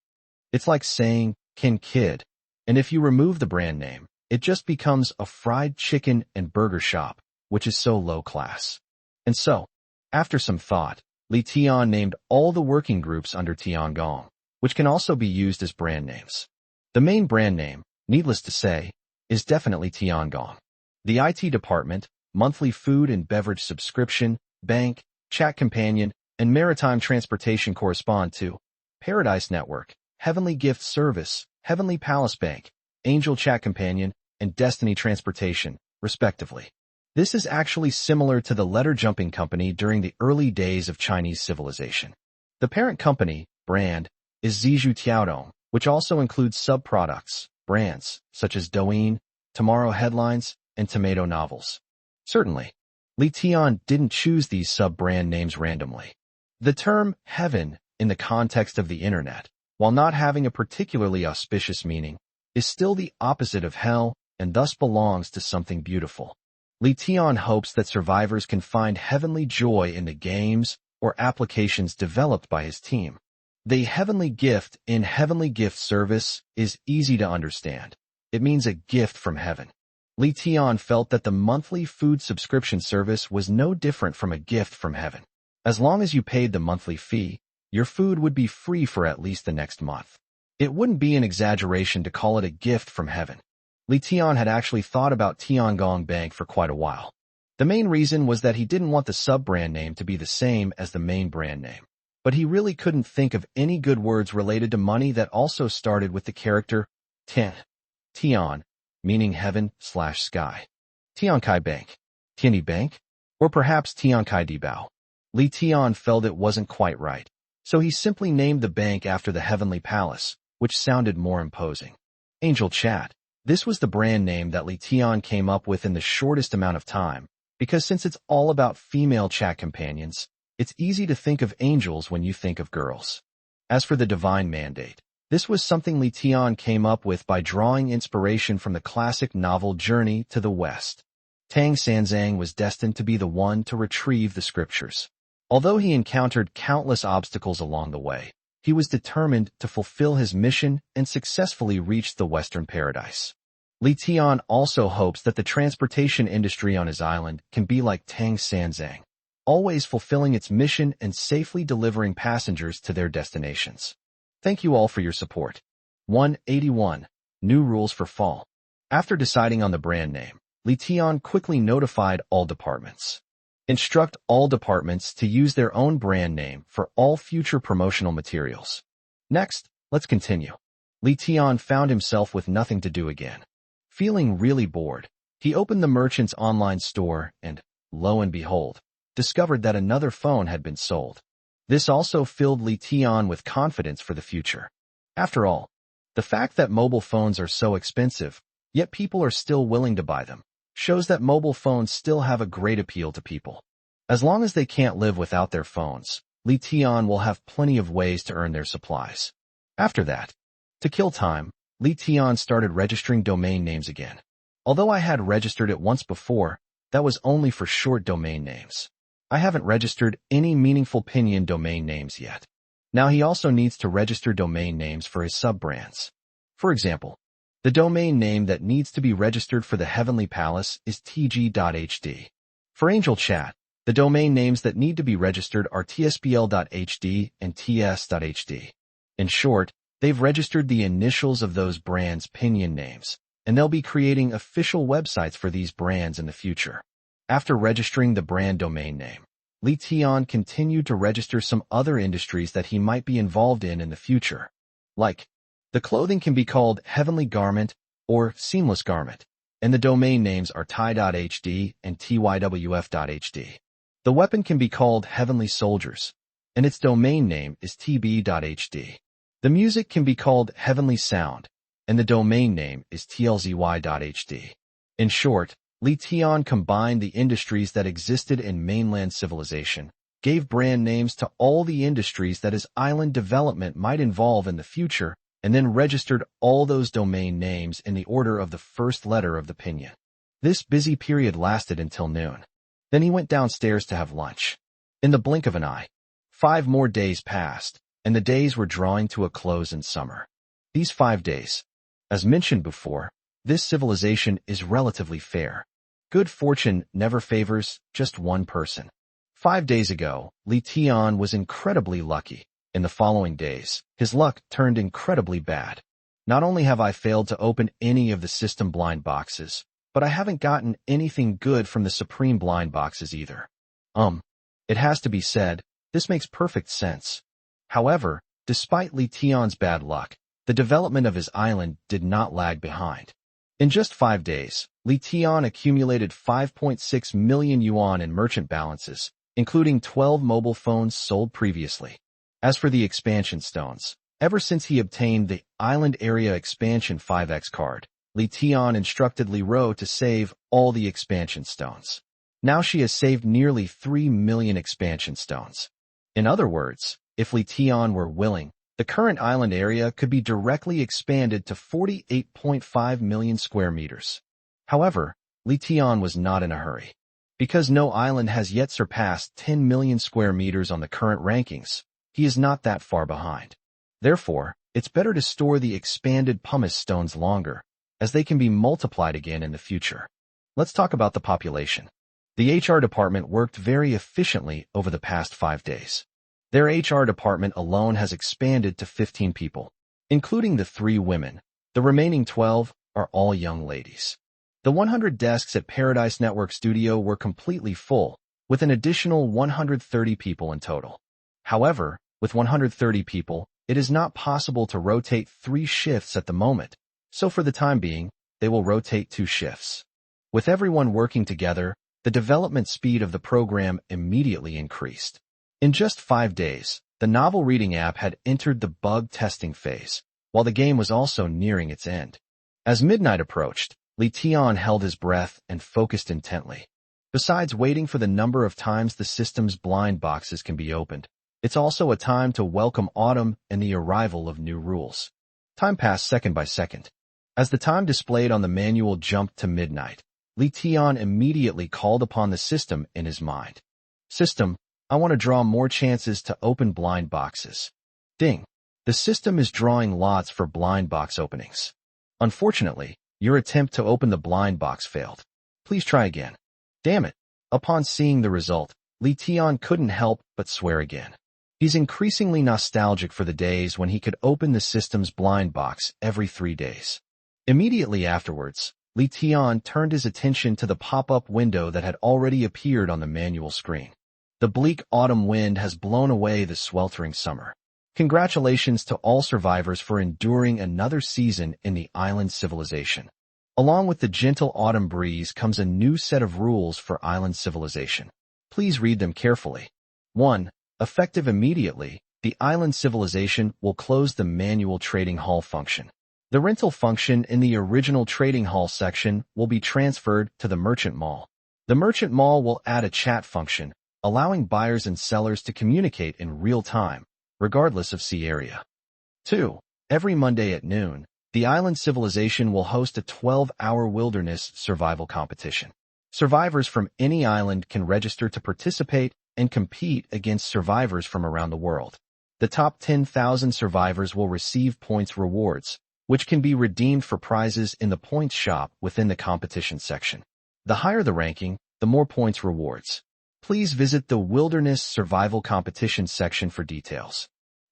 It's like saying, Kin Kid, and if you remove the brand name, it just becomes a fried chicken and burger shop, which is so low class. And so, after some thought, Li Tian named all the working groups under Tiangong, which can also be used as brand names. The main brand name, needless to say, is definitely Tiangong. The IT department, monthly food and beverage subscription, bank, chat companion, and maritime transportation correspond to Paradise Network, Heavenly Gift Service, Heavenly Palace Bank, Angel Chat Companion, and Destiny Transportation, respectively. This is actually similar to the letter-jumping company during the early days of Chinese civilization. The parent company, brand, is Zizhu Tiaodong, which also includes sub-products, brands, such as Douyin, Tomorrow Headlines, and Tomato Novels. Certainly, Li Tian didn't choose these sub-brand names randomly. The term heaven, in the context of the internet, while not having a particularly auspicious meaning, is still the opposite of hell and thus belongs to something beautiful. Li Tian hopes that survivors can find heavenly joy in the games or applications developed by his team. The heavenly gift in Heavenly Gift Service is easy to understand. It means a gift from heaven. Li Tian felt that the monthly food subscription service was no different from a gift from heaven. As long as you paid the monthly fee, your food would be free for at least the next month. It wouldn't be an exaggeration to call it a gift from heaven. Li Tian had actually thought about Tiangong Bank for quite a while. The main reason was that he didn't want the sub-brand name to be the same as the main brand name. But he really couldn't think of any good words related to money that also started with the character Tian, meaning heaven/sky. Tiankai Bank, Tianyi Bank, or perhaps Tiankai Dibao. Li Tian felt it wasn't quite right, so he simply named the bank after the Heavenly Palace, which sounded more imposing. Angel Chat. This was the brand name that Li Tian came up with in the shortest amount of time, because since it's all about female chat companions, it's easy to think of angels when you think of girls. As for the divine mandate, this was something Li Tian came up with by drawing inspiration from the classic novel Journey to the West. Tang Sanzang was destined to be the one to retrieve the scriptures. Although he encountered countless obstacles along the way, he was determined to fulfill his mission and successfully reach the Western Paradise. Li Tian also hopes that the transportation industry on his island can be like Tang Sanzang, always fulfilling its mission and safely delivering passengers to their destinations. Thank you all for your support. 181. New Rules for Fall. After deciding on the brand name, Li Tian quickly notified all departments. Instruct all departments to use their own brand name for all future promotional materials. Next, let's continue. Li Tian found himself with nothing to do again. Feeling really bored, he opened the merchant's online store and, lo and behold, discovered that another phone had been sold. This also filled Li Tian with confidence for the future. After all, the fact that mobile phones are so expensive, yet people are still willing to buy them, shows that mobile phones still have a great appeal to people. As long as they can't live without their phones, Li Tian will have plenty of ways to earn their supplies. After that, to kill time, Li Tian started registering domain names again. Although I had registered it once before, that was only for short domain names. I haven't registered any meaningful pinyin domain names yet. Now he also needs to register domain names for his sub-brands. For example, the domain name that needs to be registered for the Heavenly Palace is tg.hd. For Angel Chat, the domain names that need to be registered are tsbl.hd and ts.hd. In short, they've registered the initials of those brands' pinyin names, and they'll be creating official websites for these brands in the future. After registering the brand domain name, Li Tian continued to register some other industries that he might be involved in the future. Like, the clothing can be called Heavenly Garment or Seamless Garment, and the domain names are tie.hd and tywf.hd. The weapon can be called Heavenly Soldiers, and its domain name is tb.hd. The music can be called Heavenly Sound, and the domain name is tlzy.hd. In short, Li Tian combined the industries that existed in mainland civilization, gave brand names to all the industries that his island development might involve in the future, and then registered all those domain names in the order of the first letter of the pinyin. This busy period lasted until noon. Then he went downstairs to have lunch. In the blink of an eye, 5 more days passed, and the days were drawing to a close in summer. These 5 days, as mentioned before, this civilization is relatively fair. Good fortune never favors just one person. 5 days ago, Li Tian was incredibly lucky. In the following days, his luck turned incredibly bad. Not only have I failed to open any of the system blind boxes, but I haven't gotten anything good from the supreme blind boxes either. It has to be said, this makes perfect sense. However, despite Li Tian's bad luck, the development of his island did not lag behind. In just 5 days, Li Tian accumulated 5.6 million yuan in merchant balances, including 12 mobile phones sold previously. As for the expansion stones, ever since he obtained the Island Area Expansion 5X card, Li Tian instructed Li Ro to save all the expansion stones. Now she has saved nearly 3 million expansion stones. In other words, if Li Tian were willing, the current island area could be directly expanded to 48.5 million square meters. However, Li Tian was not in a hurry. Because no island has yet surpassed 10 million square meters on the current rankings, he is not that far behind. Therefore, it's better to store the expanded pumice stones longer, as they can be multiplied again in the future. Let's talk about the population. The HR department worked very efficiently over the past 5 days. Their HR department alone has expanded to 15 people, including the 3 women. The remaining 12 are all young ladies. The 100 desks at Paradise Network Studio were completely full, with an additional 130 people in total. However, with 130 people, it is not possible to rotate 3 shifts at the moment, so for the time being, they will rotate 2 shifts. With everyone working together, the development speed of the program immediately increased. In just 5 days, the novel reading app had entered the bug testing phase, while the game was also nearing its end. As midnight approached, Li Tian held his breath and focused intently. Besides waiting for the number of times the system's blind boxes can be opened, it's also a time to welcome autumn and the arrival of new rules. Time passed second by second. As the time displayed on the manual jumped to midnight, Li Tian immediately called upon the system in his mind. System, I want to draw more chances to open blind boxes. Ding. The system is drawing lots for blind box openings. Unfortunately, your attempt to open the blind box failed. Please try again. Damn it. Upon seeing the result, Li Tian couldn't help but swear again. He's increasingly nostalgic for the days when he could open the system's blind box every 3 days. Immediately afterwards, Li Tian turned his attention to the pop-up window that had already appeared on the manual screen. The bleak autumn wind has blown away the sweltering summer. Congratulations to all survivors for enduring another season in the island civilization. Along with the gentle autumn breeze comes a new set of rules for island civilization. Please read them carefully. 1. Effective immediately, the island civilization will close the manual trading hall function. The rental function in the original trading hall section will be transferred to the merchant mall. The merchant mall will add a chat function, allowing buyers and sellers to communicate in real time, regardless of sea area. 2. Every Monday at noon, the island civilization will host a 12-hour wilderness survival competition. Survivors from any island can register to participate and compete against survivors from around the world. The top 10,000 survivors will receive points rewards, which can be redeemed for prizes in the points shop within the competition section. The higher the ranking, the more points rewards. Please visit the Wilderness Survival Competition section for details.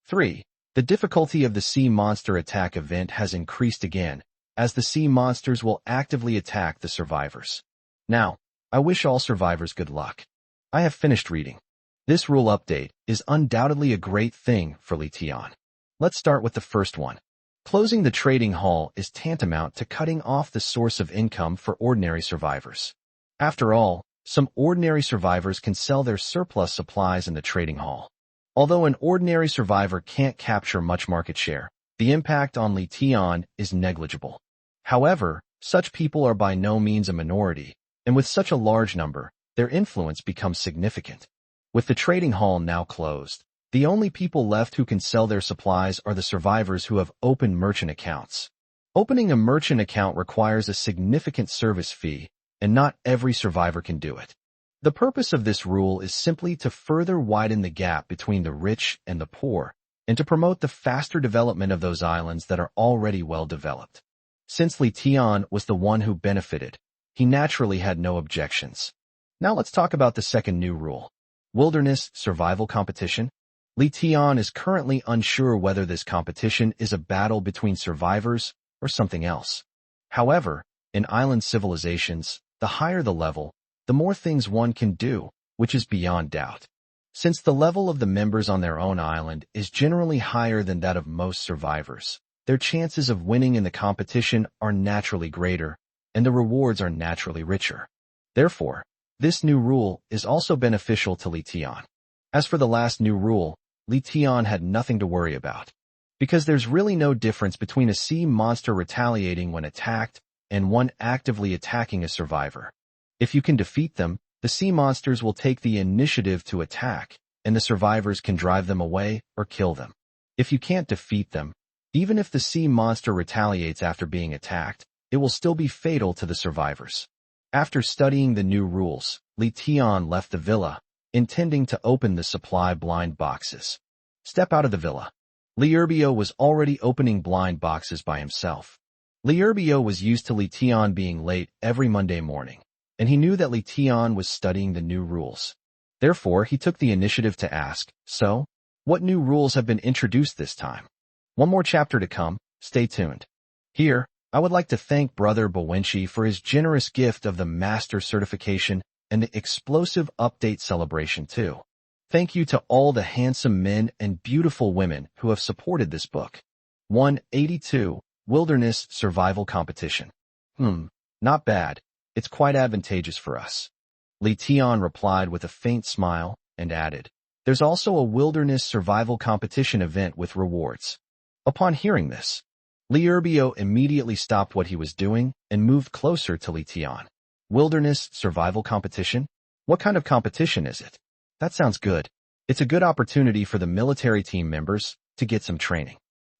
3. The difficulty of the Sea Monster Attack event has increased again, as the sea monsters will actively attack the survivors. Now, I wish all survivors good luck. I have finished reading. This rule update is undoubtedly a great thing for Li Tian. Let's start with the first one. Closing the trading hall is tantamount to cutting off the source of income for ordinary survivors. After all, some ordinary survivors can sell their surplus supplies in the trading hall. Although an ordinary survivor can't capture much market share, the impact on Li Tian is negligible. However, such people are by no means a minority, and with such a large number, their influence becomes significant. With the trading hall now closed, the only people left who can sell their supplies are the survivors who have opened merchant accounts. Opening a merchant account requires a significant service fee, and not every survivor can do it. The purpose of this rule is simply to further widen the gap between the rich and the poor, and to promote the faster development of those islands that are already well developed. Since Li Tian was the one who benefited, he naturally had no objections. Now let's talk about the second new rule. Wilderness survival competition. Li Tian is currently unsure whether this competition is a battle between survivors or something else. However, in island civilizations, the higher the level, the more things one can do, which is beyond doubt. Since the level of the members on their own island is generally higher than that of most survivors, their chances of winning in the competition are naturally greater, and the rewards are naturally richer. Therefore, this new rule is also beneficial to Li Tian. As for the last new rule, Li Tian had nothing to worry about, because there's really no difference between a sea monster retaliating when attacked and one actively attacking a survivor. If you can defeat them, the sea monsters will take the initiative to attack, and the survivors can drive them away or kill them. If you can't defeat them, even if the sea monster retaliates after being attacked, it will still be fatal to the survivors. After studying the new rules, Li Tian left the villa, intending to open the supply blind boxes. Step out of the villa. Li Erbio was already opening blind boxes by himself. Li Erbio was used to Li Tian being late every Monday morning, and he knew that Li Tian was studying the new rules. Therefore, he took the initiative to ask, "So, what new rules have been introduced this time?" One more chapter to come, stay tuned. Here, I would like to thank Brother Bowenchi for his generous gift of the Master Certification and the explosive update celebration too. Thank you to all the handsome men and beautiful women who have supported this book. 182, Wilderness Survival Competition. Not bad. It's quite advantageous for us. Li Tian replied with a faint smile and added, "There's also a Wilderness Survival Competition event with rewards." Upon hearing this, Li Erbio immediately stopped what he was doing and moved closer to Li Tian. Wilderness Survival Competition? What kind of competition is it? That sounds good. It's a good opportunity for the military team members to get some training.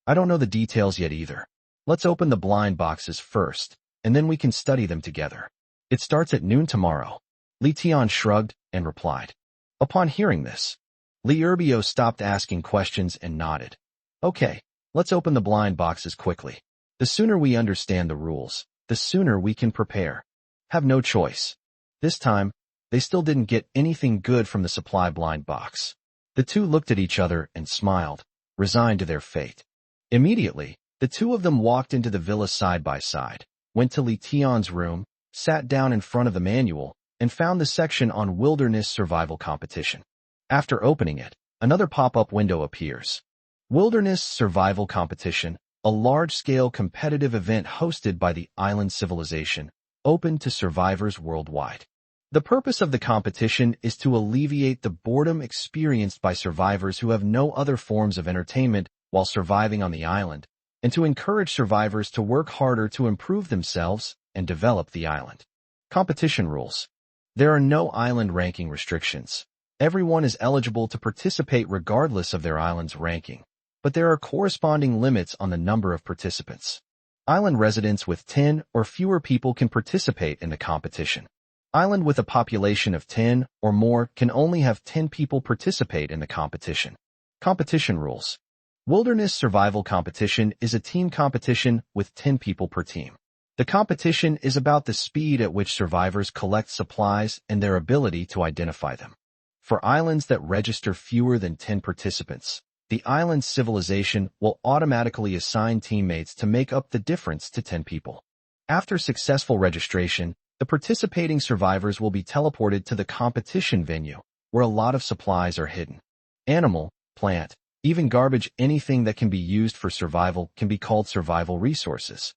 I don't know the details yet either. Let's open the blind boxes first, and then we can study them together. It starts at noon tomorrow. Li Tian shrugged and replied. Upon hearing this, Li Erbio stopped asking questions and nodded. Okay, let's open the blind boxes quickly. The sooner we understand the rules, the sooner we can prepare. Have no choice. This time, they still didn't get anything good from the supply blind box. The two looked at each other and smiled, resigned to their fate. Immediately, the two of them walked into the villa side by side, went to Li Tian's room, sat down in front of the manual, and found the section on Wilderness Survival Competition. After opening it, another pop-up window appears. Wilderness Survival Competition, a large-scale competitive event hosted by the island civilization, open to survivors worldwide. The purpose of the competition is to alleviate the boredom experienced by survivors who have no other forms of entertainment while surviving on the island, and to encourage survivors to work harder to improve themselves and develop the island. Competition rules. There are no island ranking restrictions. Everyone is eligible to participate regardless of their island's ranking, but there are corresponding limits on the number of participants. Island residents with 10 or fewer people can participate in the competition. Island with a population of 10 or more can only have 10 people participate in the competition. Competition rules. Wilderness Survival Competition is a team competition with 10 people per team. The competition is about the speed at which survivors collect supplies and their ability to identify them. For islands that register fewer than 10 participants, the island's civilization will automatically assign teammates to make up the difference to 10 people. After successful registration, the participating survivors will be teleported to the competition venue, where a lot of supplies are hidden. Animal, plant, even garbage, anything that can be used for survival can be called survival resources.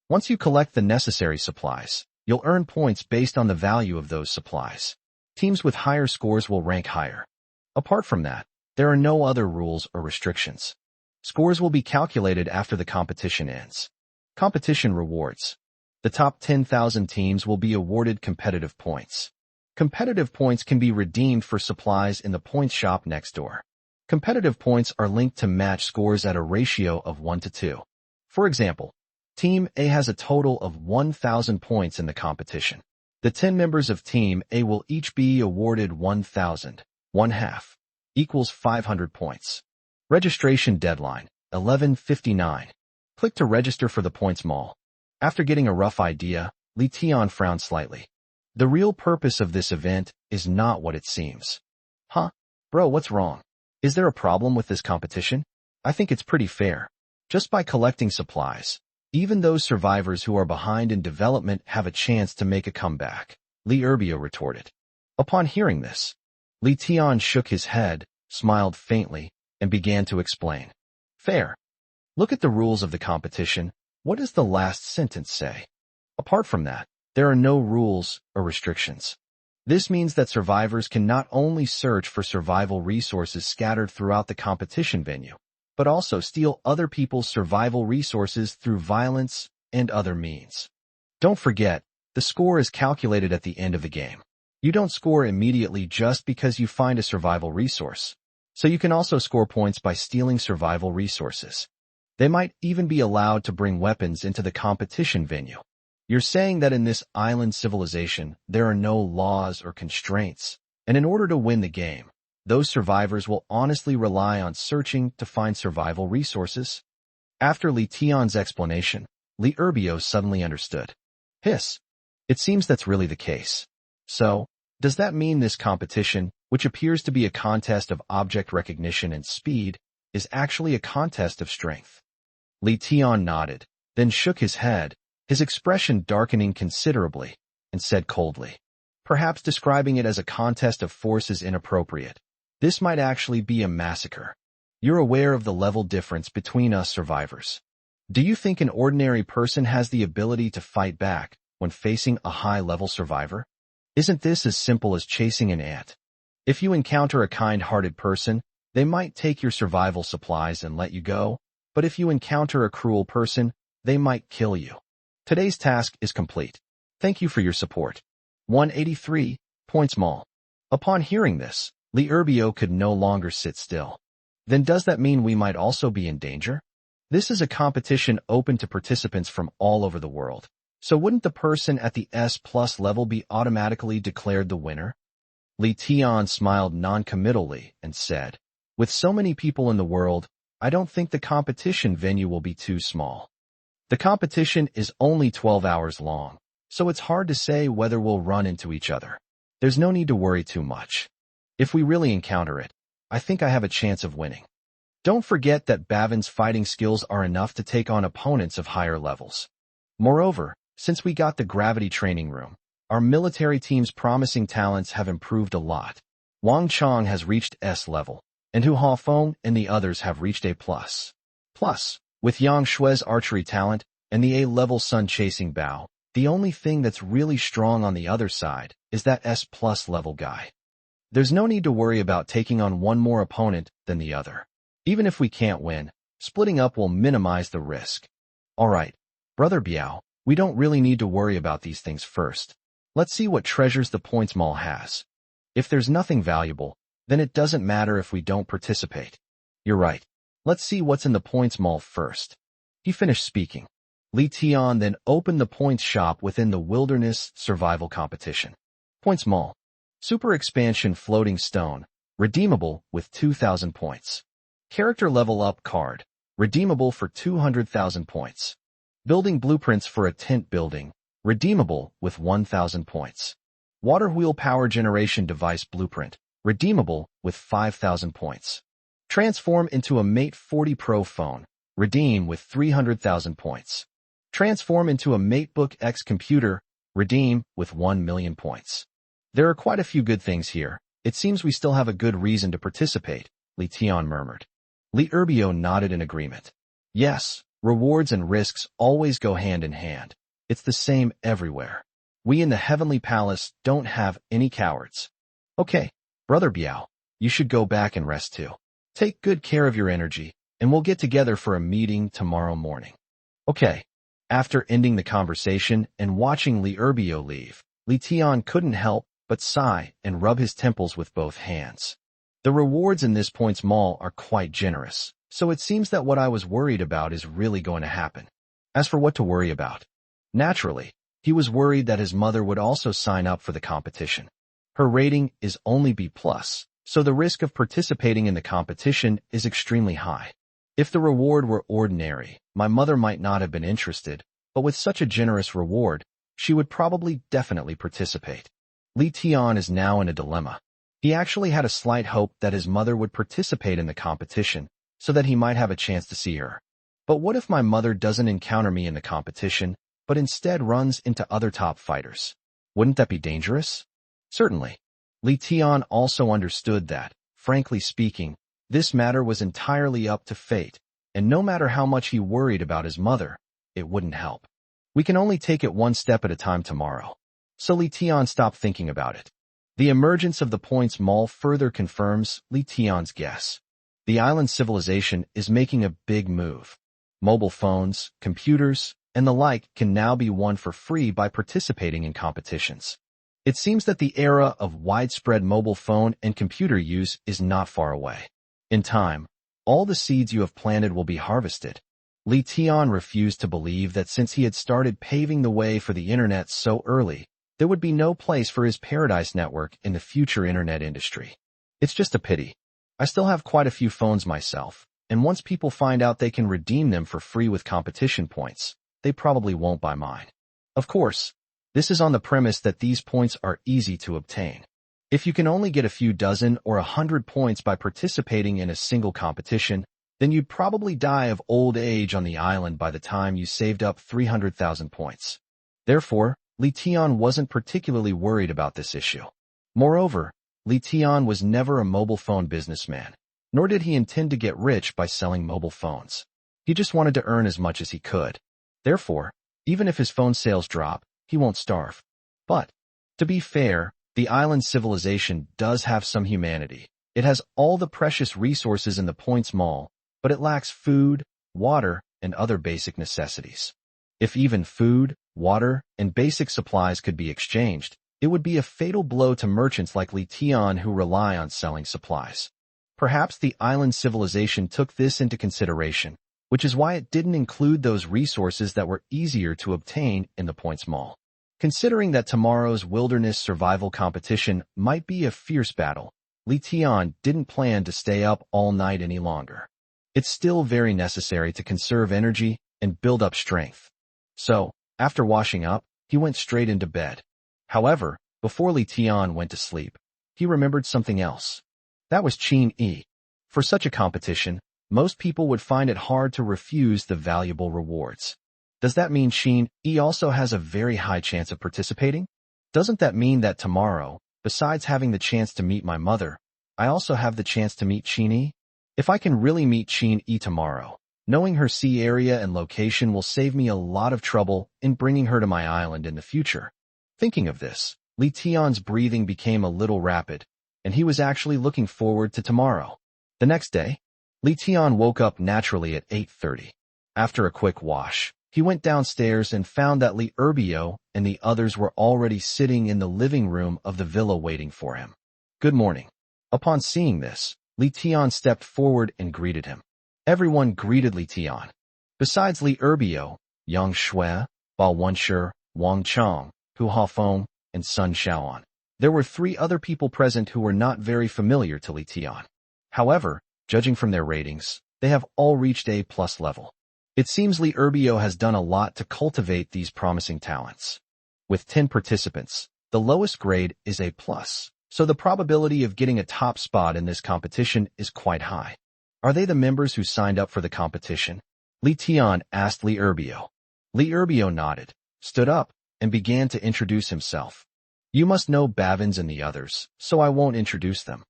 Once you collect the necessary supplies, you'll earn points based on the value of those supplies. Teams with higher scores will rank higher. Apart from that, there are no other rules or restrictions. Scores will be calculated after the competition ends. Competition rewards. The top 10,000 teams will be awarded competitive points. Competitive points can be redeemed for supplies in the points shop next door. Competitive points are linked to match scores at a ratio of 1 to 2. For example, Team A has a total of 1,000 points in the competition. The 10 members of Team A will each be awarded 1,000, 1/2, equals 500 points. Registration deadline, 11:59. Click to register for the points mall. After getting a rough idea, Li Tian frowned slightly. The real purpose of this event is not what it seems. Huh? Bro, what's wrong? Is there a problem with this competition? I think it's pretty fair. Just by collecting supplies, even those survivors who are behind in development have a chance to make a comeback, Li Erbio retorted. Upon hearing this, Li Tian shook his head, smiled faintly, and began to explain. Fair. Look at the rules of the competition. What does the last sentence say? Apart from that, there are no rules or restrictions. This means that survivors can not only search for survival resources scattered throughout the competition venue, but also steal other people's survival resources through violence and other means. Don't forget, the score is calculated at the end of the game. You don't score immediately just because you find a survival resource, so you can also score points by stealing survival resources. They might even be allowed to bring weapons into the competition venue. You're saying that in this island civilization, there are no laws or constraints, and in order to win the game, those survivors will honestly rely on searching to find survival resources? After Li Tian's explanation, Li Erbio suddenly understood. Hiss. It seems that's really the case. So, does that mean this competition, which appears to be a contest of object recognition and speed, is actually a contest of strength? Li Tian nodded, then shook his head, his expression darkening considerably, and said coldly, perhaps describing it as a contest of force is inappropriate. This might actually be a massacre. You're aware of the level difference between us survivors. Do you think an ordinary person has the ability to fight back when facing a high-level survivor? Isn't this as simple as chasing an ant? If you encounter a kind-hearted person, they might take your survival supplies and let you go, but if you encounter a cruel person, they might kill you. Today's task is complete. Thank you for your support. 183, Points Mall. Upon hearing this, Li Erbio could no longer sit still. Then does that mean we might also be in danger? This is a competition open to participants from all over the world. So wouldn't the person at the S+ level be automatically declared the winner? Li Tian smiled non-committally and said, with so many people in the world, I don't think the competition venue will be too small. The competition is only 12 hours long, so it's hard to say whether we'll run into each other. There's no need to worry too much. If we really encounter it, I think I have a chance of winning. Don't forget that Bavin's fighting skills are enough to take on opponents of higher levels. Moreover, since we got the gravity training room, our military team's promising talents have improved a lot. Wang Chong has reached S level, and Hu Hafeng and the others have reached A+. Plus, with Yang Shui's archery talent and the A-level sun-chasing Bao, the only thing that's really strong on the other side is that S+ level guy. There's no need to worry about taking on one more opponent than the other. Even if we can't win, splitting up will minimize the risk. Alright, Brother Biao, we don't really need to worry about these things first. Let's see what treasures the Points Mall has. If there's nothing valuable, then it doesn't matter if we don't participate. You're right. Let's see what's in the Points Mall first. He finished speaking. Li Tian then opened the points shop within the Wilderness Survival Competition. Points Mall. Super Expansion Floating Stone, redeemable with 2,000 points. Character Level Up card, redeemable for 200,000 points. Building Blueprints for a Tent Building, redeemable with 1,000 points. Water Wheel Power Generation Device Blueprint, redeemable with 5,000 points. Transform into a Mate 40 Pro phone, redeem with 300,000 points. Transform into a MateBook X computer, redeem with 1 million points. There are quite a few good things here. It seems we still have a good reason to participate, Li Tian murmured. Li Erbio nodded in agreement. Yes, rewards and risks always go hand in hand. It's the same everywhere. We in the Heavenly Palace don't have any cowards. Okay, Brother Biao, you should go back and rest too. Take good care of your energy, and we'll get together for a meeting tomorrow morning. Okay. After ending the conversation and watching Li Urbio leave, Li Tian couldn't help but sigh and rub his temples with both hands. The rewards in this Points Mall are quite generous, so it seems that what I was worried about is really going to happen. As for what to worry about, naturally, he was worried that his mother would also sign up for the competition. Her rating is only B+, so the risk of participating in the competition is extremely high. If the reward were ordinary, my mother might not have been interested, but with such a generous reward, she would probably definitely participate. Li Tian is now in a dilemma. He actually had a slight hope that his mother would participate in the competition so that he might have a chance to see her. But what if my mother doesn't encounter me in the competition, but instead runs into other top fighters? Wouldn't that be dangerous? Certainly. Li Tian also understood that, frankly speaking, this matter was entirely up to fate, and no matter how much he worried about his mother, it wouldn't help. We can only take it one step at a time tomorrow. So Li Tian stopped thinking about it. The emergence of the Points Mall further confirms Li Tian's guess. The island civilization is making a big move. Mobile phones, computers, and the like can now be won for free by participating in competitions. It seems that the era of widespread mobile phone and computer use is not far away. In time, all the seeds you have planted will be harvested. Li Tian refused to believe that since he had started paving the way for the internet so early, there would be no place for his Paradise network in the future internet industry. It's just a pity. I still have quite a few phones myself, and once people find out they can redeem them for free with competition points, they probably won't buy mine. Of course, this is on the premise that these points are easy to obtain. If you can only get a few dozen or 100 points by participating in a single competition, then you'd probably die of old age on the island by the time you saved up 300,000 points. Therefore, Li Tian wasn't particularly worried about this issue. Moreover, Li Tian was never a mobile phone businessman, nor did he intend to get rich by selling mobile phones. He just wanted to earn as much as he could. Therefore, even if his phone sales drop, he won't starve. But, to be fair, the island civilization does have some humanity. It has all the precious resources in the Points Mall, but it lacks food, water, and other basic necessities. If even food, water, and basic supplies could be exchanged, it would be a fatal blow to merchants like Li Tian who rely on selling supplies. Perhaps the island civilization took this into consideration, which is why it didn't include those resources that were easier to obtain in the Points Mall. Considering that tomorrow's wilderness survival competition might be a fierce battle, Li Tian didn't plan to stay up all night any longer. It's still very necessary to conserve energy and build up strength. So, after washing up, he went straight into bed. However, before Li Tian went to sleep, he remembered something else. That was Qin Yi. For such a competition, most people would find it hard to refuse the valuable rewards. Does that mean Qin Yi also has a very high chance of participating? Doesn't that mean that tomorrow, besides having the chance to meet my mother, I also have the chance to meet Qin Yi? If I can really meet Qin Yi tomorrow, knowing her sea area and location will save me a lot of trouble in bringing her to my island in the future. Thinking of this, Li Tian's breathing became a little rapid, and he was actually looking forward to tomorrow. The next day, Li Tian woke up naturally at 8:30. After a quick wash, he went downstairs and found that Li Urbio and the others were already sitting in the living room of the villa waiting for him. Good morning. Upon seeing this, Li Tian stepped forward and greeted him. Everyone greeted Li Tian. Besides Li Urbio, Yang Shui, Bao Wenshi, Wang Chong, Hu Hafeng, and Sun Shaoan. There were 3 other people present who were not very familiar to Li Tian. However, judging from their ratings, they have all reached A+ level. It seems Li Urbio has done a lot to cultivate these promising talents. With 10 participants, the lowest grade is A+, so the probability of getting a top spot in this competition is quite high. Are they the members who signed up for the competition? Li Tian asked Li Urbio. Li Urbio nodded, stood up, and began to introduce himself. You must know Bavins and the others, so I won't introduce them.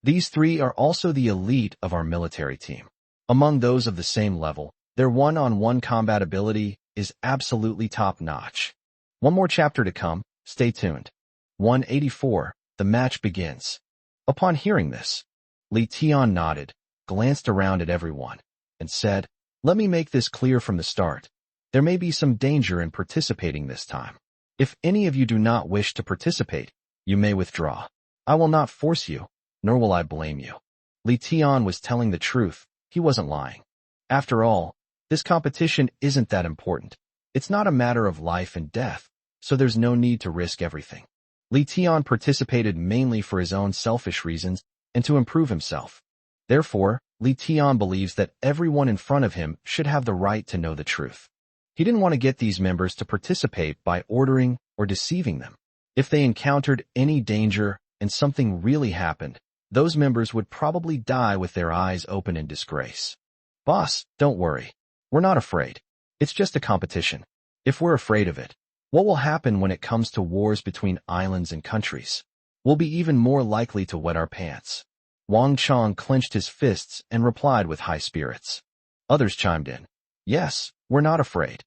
These 3 are also the elite of our military team. Among those of the same level, their one-on-one combat ability is absolutely top-notch. One more chapter to come, stay tuned. 184. the match begins. Upon hearing this, Li Tian nodded, glanced around at everyone, and said, "Let me make this clear from the start. There may be some danger in participating this time. If any of you do not wish to participate, you may withdraw. I will not force you, nor will I blame you." Li Tian was telling the truth. He wasn't lying. After all, this competition isn't that important. It's not a matter of life and death, so there's no need to risk everything. Li Tian participated mainly for his own selfish reasons and to improve himself. Therefore, Li Tian believes that everyone in front of him should have the right to know the truth. He didn't want to get these members to participate by ordering or deceiving them. If they encountered any danger and something really happened, those members would probably die with their eyes open in disgrace. "Boss, don't worry. We're not afraid. It's just a competition. If we're afraid of it, what will happen when it comes to wars between islands and countries? We'll be even more likely to wet our pants." Wang Chong clenched his fists and replied with high spirits. Others chimed in. "Yes, we're not afraid."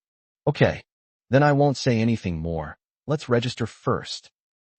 "Okay, then I won't say anything more. Let's register first."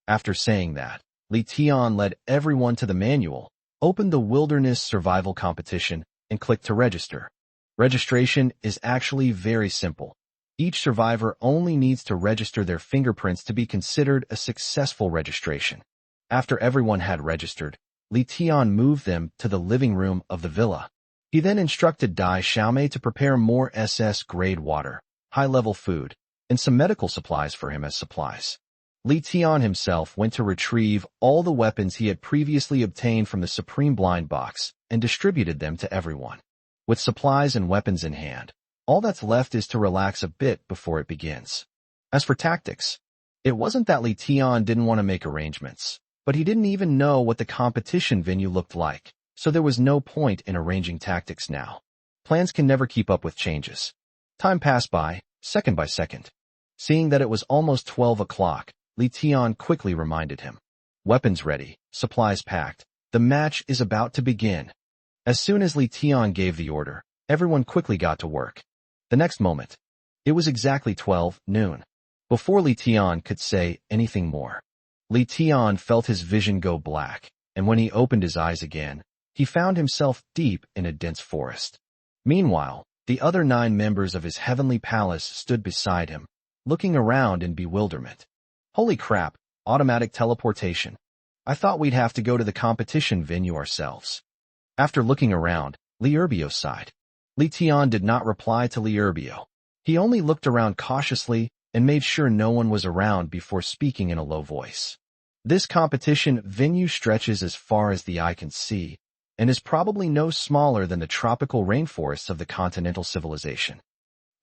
After saying that, Li Tian led everyone to the manual, opened the wilderness survival competition, and clicked to register. Registration is actually very simple. Each survivor only needs to register their fingerprints to be considered a successful registration. After everyone had registered, Li Tian moved them to the living room of the villa. He then instructed Dai Xiaomei to prepare more SS-grade water, high-level food, and some medical supplies for him as supplies. Li Tian himself went to retrieve all the weapons he had previously obtained from the Supreme Blind Box and distributed them to everyone. With supplies and weapons in hand, all that's left is to relax a bit before it begins. As for tactics, it wasn't that Li Tian didn't want to make arrangements, but he didn't even know what the competition venue looked like, so there was no point in arranging tactics now. Plans can never keep up with changes. Time passed by second. Seeing that it was almost 12 o'clock, Li Tian quickly reminded him. "Weapons ready, supplies packed. The match is about to begin." As soon as Li Tian gave the order, everyone quickly got to work. The next moment, it was exactly 12 noon. Before Li Tian could say anything more, Li Tian felt his vision go black, and when he opened his eyes again, he found himself deep in a dense forest. Meanwhile, the other 9 members of his heavenly palace stood beside him, looking around in bewilderment. "Holy crap, automatic teleportation. I thought we'd have to go to the competition venue ourselves." After looking around, Li Erbio sighed. Li Tian did not reply to Li Erbio. He only looked around cautiously and made sure no one was around before speaking in a low voice. This competition venue stretches as far as the eye can see, and is probably no smaller than the tropical rainforests of the continental civilization.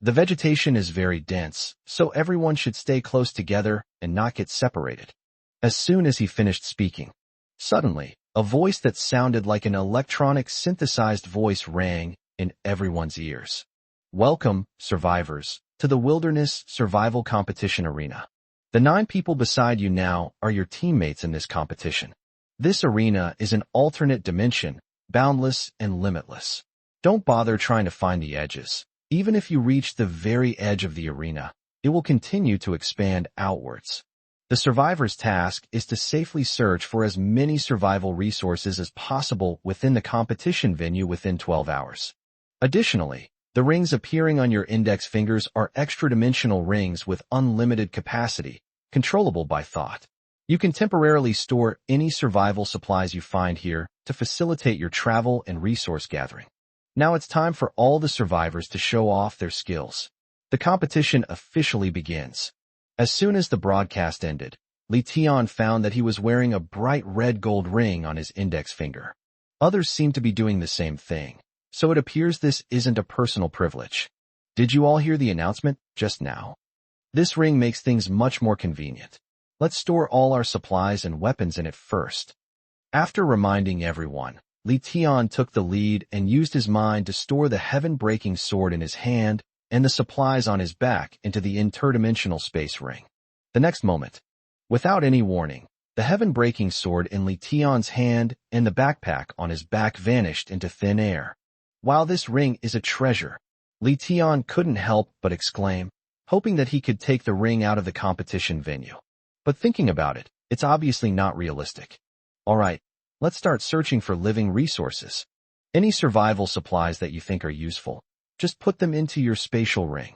The vegetation is very dense, so everyone should stay close together and not get separated. As soon as he finished speaking, suddenly, a voice that sounded like an electronic synthesized voice rang in everyone's ears. "Welcome, survivors, to the Wilderness Survival Competition Arena. The 9 people beside you now are your teammates in this competition. This arena is an alternate dimension, boundless and limitless. Don't bother trying to find the edges. Even if you reach the very edge of the arena, it will continue to expand outwards. The survivor's task is to safely search for as many survival resources as possible within the competition venue within 12 hours. Additionally, the rings appearing on your index fingers are extra-dimensional rings with unlimited capacity, controllable by thought. You can temporarily store any survival supplies you find here to facilitate your travel and resource gathering. Now it's time for all the survivors to show off their skills. The competition officially begins." As soon as the broadcast ended, Li Tian found that he was wearing a bright red gold ring on his index finger. Others seem to be doing the same thing, so it appears this isn't a personal privilege. Did you all hear the announcement just now? This ring makes things much more convenient. Let's store all our supplies and weapons in it first. After reminding everyone, Li Tian took the lead and used his mind to store the heaven-breaking sword in his hand and the supplies on his back into the interdimensional space ring. The next moment, without any warning, the heaven-breaking sword in Li Tian's hand and the backpack on his back vanished into thin air. While this ring is a treasure, Li Tian couldn't help but exclaim, hoping that he could take the ring out of the competition venue. But thinking about it, It's obviously not realistic. Alright, let's start searching for living resources. Any survival supplies that you think are useful, just put them into your spatial ring.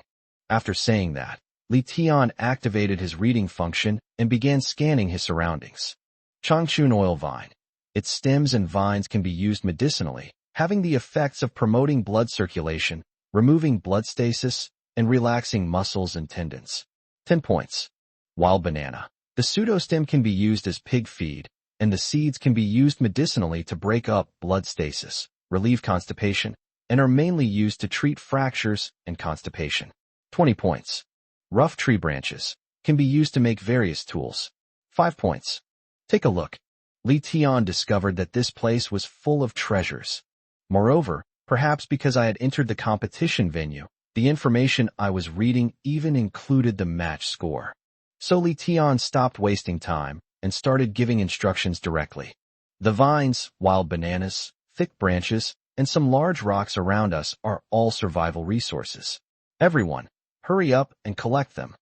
After saying that, Li Tian activated his reading function and began scanning his surroundings. Changchun oil vine. Its stems and vines can be used medicinally, having the effects of promoting blood circulation, removing blood stasis, and relaxing muscles and tendons. 10 points. Wild banana. The pseudostem can be used as pig feed, and the seeds can be used medicinally to break up blood stasis, relieve constipation, and are mainly used to treat fractures and constipation. 20 points. Rough tree branches can be used to make various tools. 5 points. Take a look. Li Tian discovered that this place was full of treasures. Moreover, perhaps because I had entered the competition venue, the information I was reading even included the match score. So Li Tian stopped wasting time and started giving instructions directly. The vines, wild bananas, thick branches, and some large rocks around us are all survival resources. Everyone, hurry up and collect them.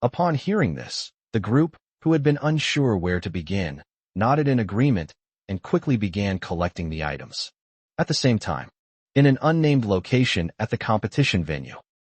Upon hearing this, the group, who had been unsure where to begin, nodded in agreement and quickly began collecting the items. At the same time, in an unnamed location at the competition venue,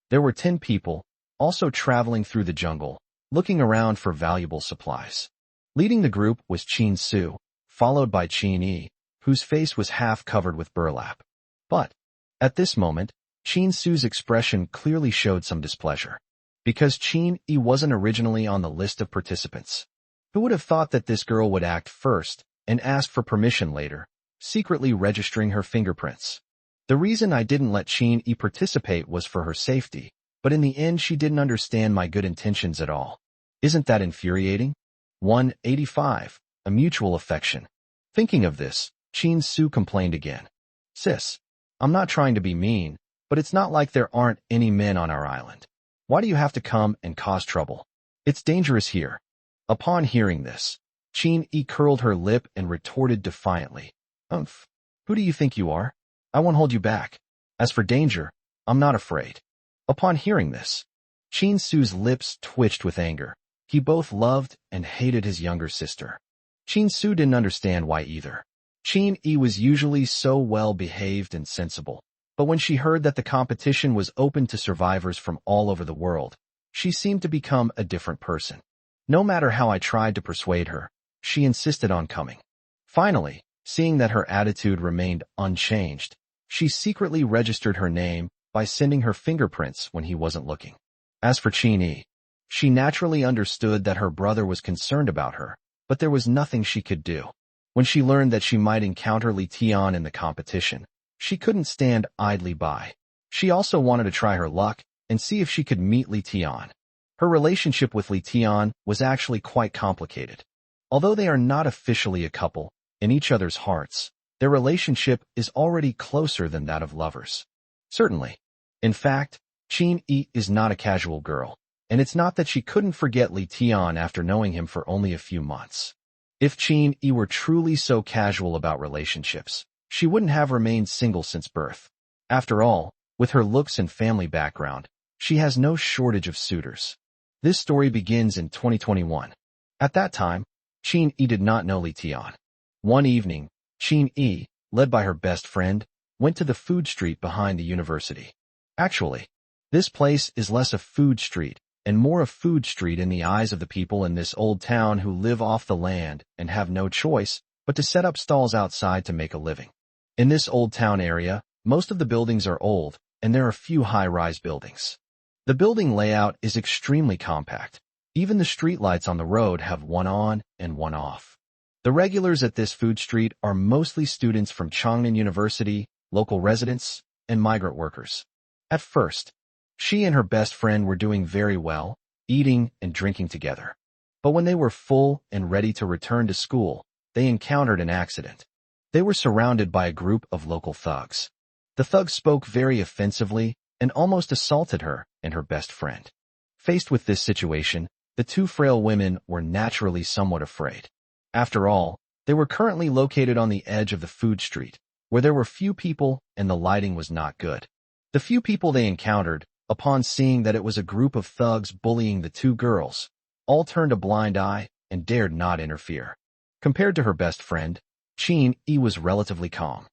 there were 10 people, also traveling through the jungle, looking around for valuable supplies. Leading the group was Qin Su, followed by Qin Yi, whose face was half covered with burlap. But, at this moment, Qin Su's expression clearly showed some displeasure. Because Qin Yi wasn't originally on the list of participants. Who would have thought that this girl would act first and ask for permission later, secretly registering her fingerprints? The reason I didn't let Qin Yi participate was for her safety, but in the end she didn't understand my good intentions at all. Isn't that infuriating? 185. A mutual affection. Thinking of this, Qin Su complained again. Sis, I'm not trying to be mean, but it's not like there aren't any men on our island. Why do you have to come and cause trouble? It's dangerous here. Upon hearing this, Qin Yi curled her lip and retorted defiantly. Who do you think you are? I won't hold you back. As for danger, I'm not afraid. Upon hearing this, Qin Su's lips twitched with anger. He both loved and hated his younger sister. Qin Su didn't understand why either. Qin Yi was usually so well-behaved and sensible, but when she heard that the competition was open to survivors from all over the world, she seemed to become a different person. No matter how I tried to persuade her, she insisted on coming. Finally, seeing that her attitude remained unchanged, she secretly registered her name by sending her fingerprints when he wasn't looking. As for Qin Yi, she naturally understood that her brother was concerned about her, but there was nothing she could do. When she learned that she might encounter Li Tian in the competition, she couldn't stand idly by. She also wanted to try her luck and see if she could meet Li Tian. Her relationship with Li Tian was actually quite complicated. Although they are not officially a couple, in each other's hearts, their relationship is already closer than that of lovers. Certainly. In fact, Qin Yi is not a casual girl, and it's not that she couldn't forget Li Tian after knowing him for only a few months. If Qin Yi were truly so casual about relationships, she wouldn't have remained single since birth. After all, with her looks and family background, she has no shortage of suitors. This story begins in 2021. At that time, Qin Yi did not know Li Tian. One evening, Qin Yi, led by her best friend, went to the food street behind the university. Actually, this place is less a food street and more a food street in the eyes of the people in this old town who live off the land and have no choice but to set up stalls outside to make a living. In this old town area, most of the buildings are old, and there are few high-rise buildings. The building layout is extremely compact. Even the streetlights on the road have one on and one off. The regulars at this food street are mostly students from Changnan University, local residents, and migrant workers. At first, she and her best friend were doing very well, eating and drinking together. But when they were full and ready to return to school, they encountered an accident. They were surrounded by a group of local thugs. The thugs spoke very offensively and almost assaulted her and her best friend. Faced with this situation, the two frail women were naturally somewhat afraid. After all, they were currently located on the edge of the food street, where there were few people and the lighting was not good. The few people they encountered, upon seeing that it was a group of thugs bullying the two girls, all turned a blind eye and dared not interfere. Compared to her best friend, Chin Yi was relatively calm.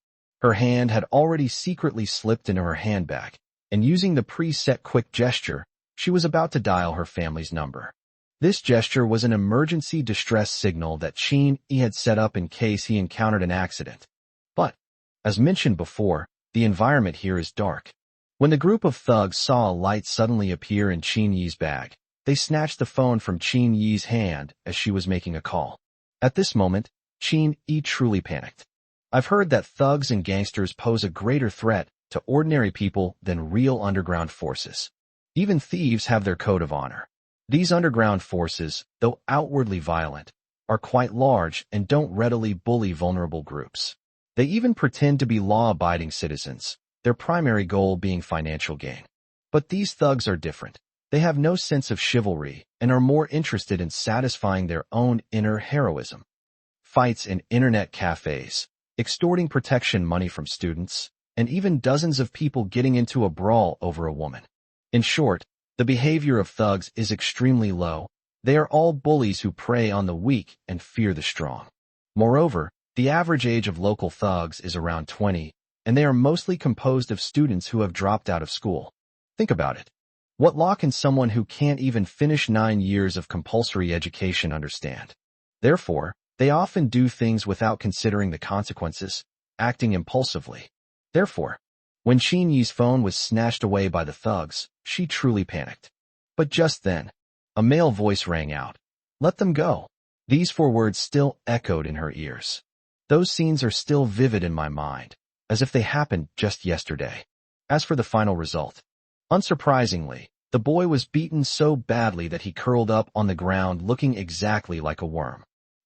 Her hand had already secretly slipped into her handbag, and using the preset quick gesture, she was about to dial her family's number. This gesture was an emergency distress signal that Chin Yi had set up in case he encountered an accident. But, as mentioned before, the environment here is dark. When the group of thugs saw a light suddenly appear in Chin Yi's bag, they snatched the phone from Chin Yi's hand as she was making a call. At this moment, Chin Yi truly panicked. I've heard that thugs and gangsters pose a greater threat to ordinary people than real underground forces. Even thieves have their code of honor. These underground forces, though outwardly violent, are quite large and don't readily bully vulnerable groups. They even pretend to be law-abiding citizens, their primary goal being financial gain. But these thugs are different. They have no sense of chivalry and are more interested in satisfying their own inner heroism. Fights in internet cafes, extorting protection money from students, and even dozens of people getting into a brawl over a woman. In short, the behavior of thugs is extremely low. They are all bullies who prey on the weak and fear the strong. Moreover, the average age of local thugs is around 20, and they are mostly composed of students who have dropped out of school. Think about it. What law can someone who can't even finish 9 years of compulsory education understand? Therefore, they often do things without considering the consequences, acting impulsively. Therefore, when Chin Yi's phone was snatched away by the thugs, she truly panicked. But just then, a male voice rang out. Let them go. These 4 words still echoed in her ears. Those scenes are still vivid in my mind, as if they happened just yesterday. As for the final result, unsurprisingly, the boy was beaten so badly that he curled up on the ground looking exactly like a worm.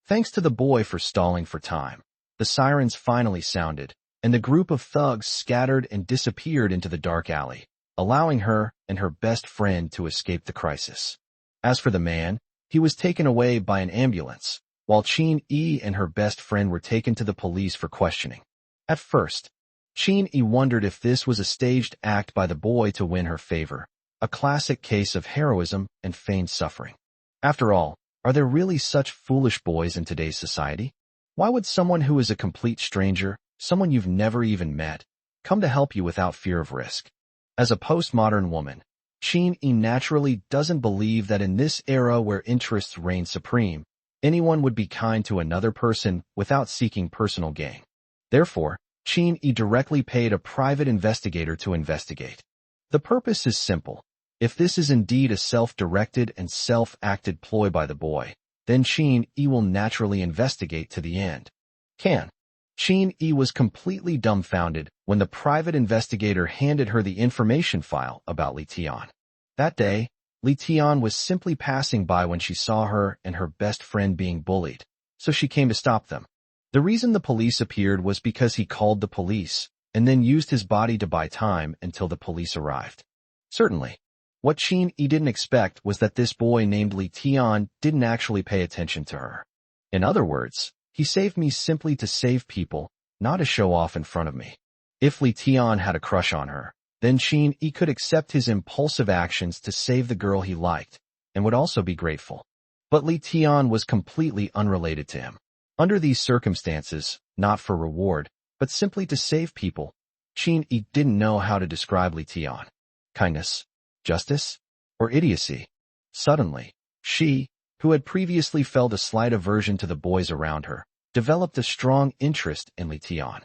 Thanks to the boy for stalling for time, the sirens finally sounded, and the group of thugs scattered and disappeared into the dark alley, allowing her and her best friend to escape the crisis. As for the man, he was taken away by an ambulance, while Chin Yi and her best friend were taken to the police for questioning. At first, Chin Yi wondered if this was a staged act by the boy to win her favor, a classic case of heroism and feigned suffering. After all, are there really such foolish boys in today's society? Why would someone who is a complete stranger, someone you've never even met, come to help you without fear of risk? As a postmodern woman, Chin Yi naturally doesn't believe that in this era where interests reign supreme, anyone would be kind to another person without seeking personal gain. Therefore, Chin Yi directly paid a private investigator to investigate. The purpose is simple. If this is indeed a self-directed and self-acted ploy by the boy, then Chin Yi will naturally investigate to the end. Chin Yi was completely dumbfounded when the private investigator handed her the information file about Li Tian. That day, Li Tian was simply passing by when she saw her and her best friend being bullied, so she came to stop them. The reason the police appeared was because he called the police and then used his body to buy time until the police arrived. Certainly, what Chin Yi didn't expect was that this boy named Li Tian didn't actually pay attention to her. In other words, he saved me simply to save people, not to show off in front of me. If Li Tian had a crush on her, then Chin Yi could accept his impulsive actions to save the girl he liked, and would also be grateful. But Li Tian was completely unrelated to him. Under these circumstances, not for reward, but simply to save people, Chin Yi didn't know how to describe Li Tian. Kindness, justice, or idiocy. Suddenly, she, who had previously felt a slight aversion to the boys around her, developed a strong interest in Li Tian.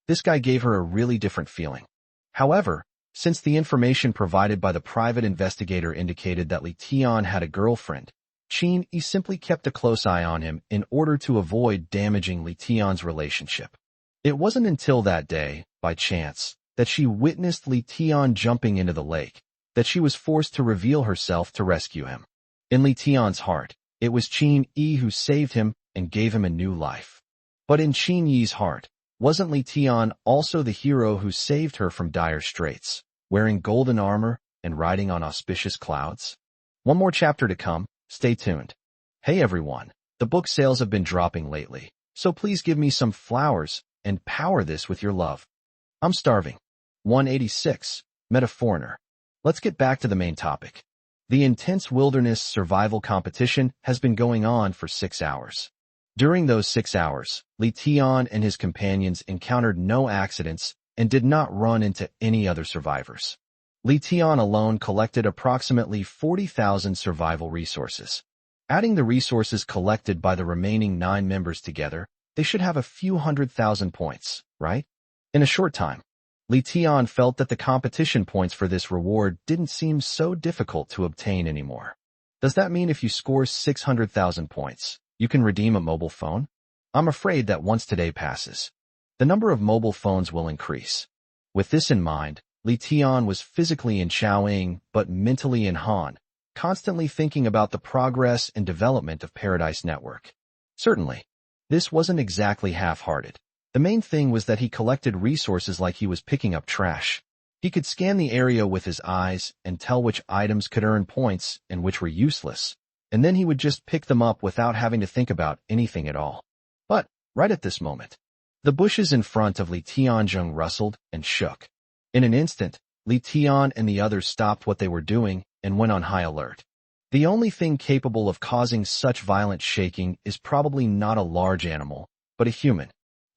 This guy gave her a really different feeling. However, since the information provided by the private investigator indicated that Li Tian had a girlfriend, Chin Yi simply kept a close eye on him in order to avoid damaging Li Tian's relationship. It wasn't until that day, by chance, that she witnessed Li Tian jumping into the lake, that she was forced to reveal herself to rescue him. In Li Tian's heart, it was Chin Yi who saved him and gave him a new life. But in Chin Yi's heart, wasn't Li Tian also the hero who saved her from dire straits, wearing golden armor and riding on auspicious clouds? One more chapter to come, stay tuned. Hey everyone, the book sales have been dropping lately, so please give me some flowers and power this with your love. I'm starving. 186, Met a Foreigner. Let's get back to the main topic. The intense wilderness survival competition has been going on for 6 hours. During those 6 hours, Li Tian and his companions encountered no accidents and did not run into any other survivors. Li Tian alone collected approximately 40,000 survival resources. Adding the resources collected by the remaining 9 members together, they should have a few 100,000 points, right? In a short time, Li Tian felt that the competition points for this reward didn't seem so difficult to obtain anymore. Does that mean if you score 600,000 points, you can redeem a mobile phone? I'm afraid that once today passes, the number of mobile phones will increase. With this in mind, Li Tian was physically in Chaoying but mentally in Han, constantly thinking about the progress and development of Paradise Network. Certainly, this wasn't exactly half-hearted. The main thing was that he collected resources like he was picking up trash. He could scan the area with his eyes and tell which items could earn points and which were useless, and then he would just pick them up without having to think about anything at all. But, right at this moment, the bushes in front of Li Tianzheng rustled and shook. In an instant, Li Tian and the others stopped what they were doing and went on high alert. The only thing capable of causing such violent shaking is probably not a large animal, but a human.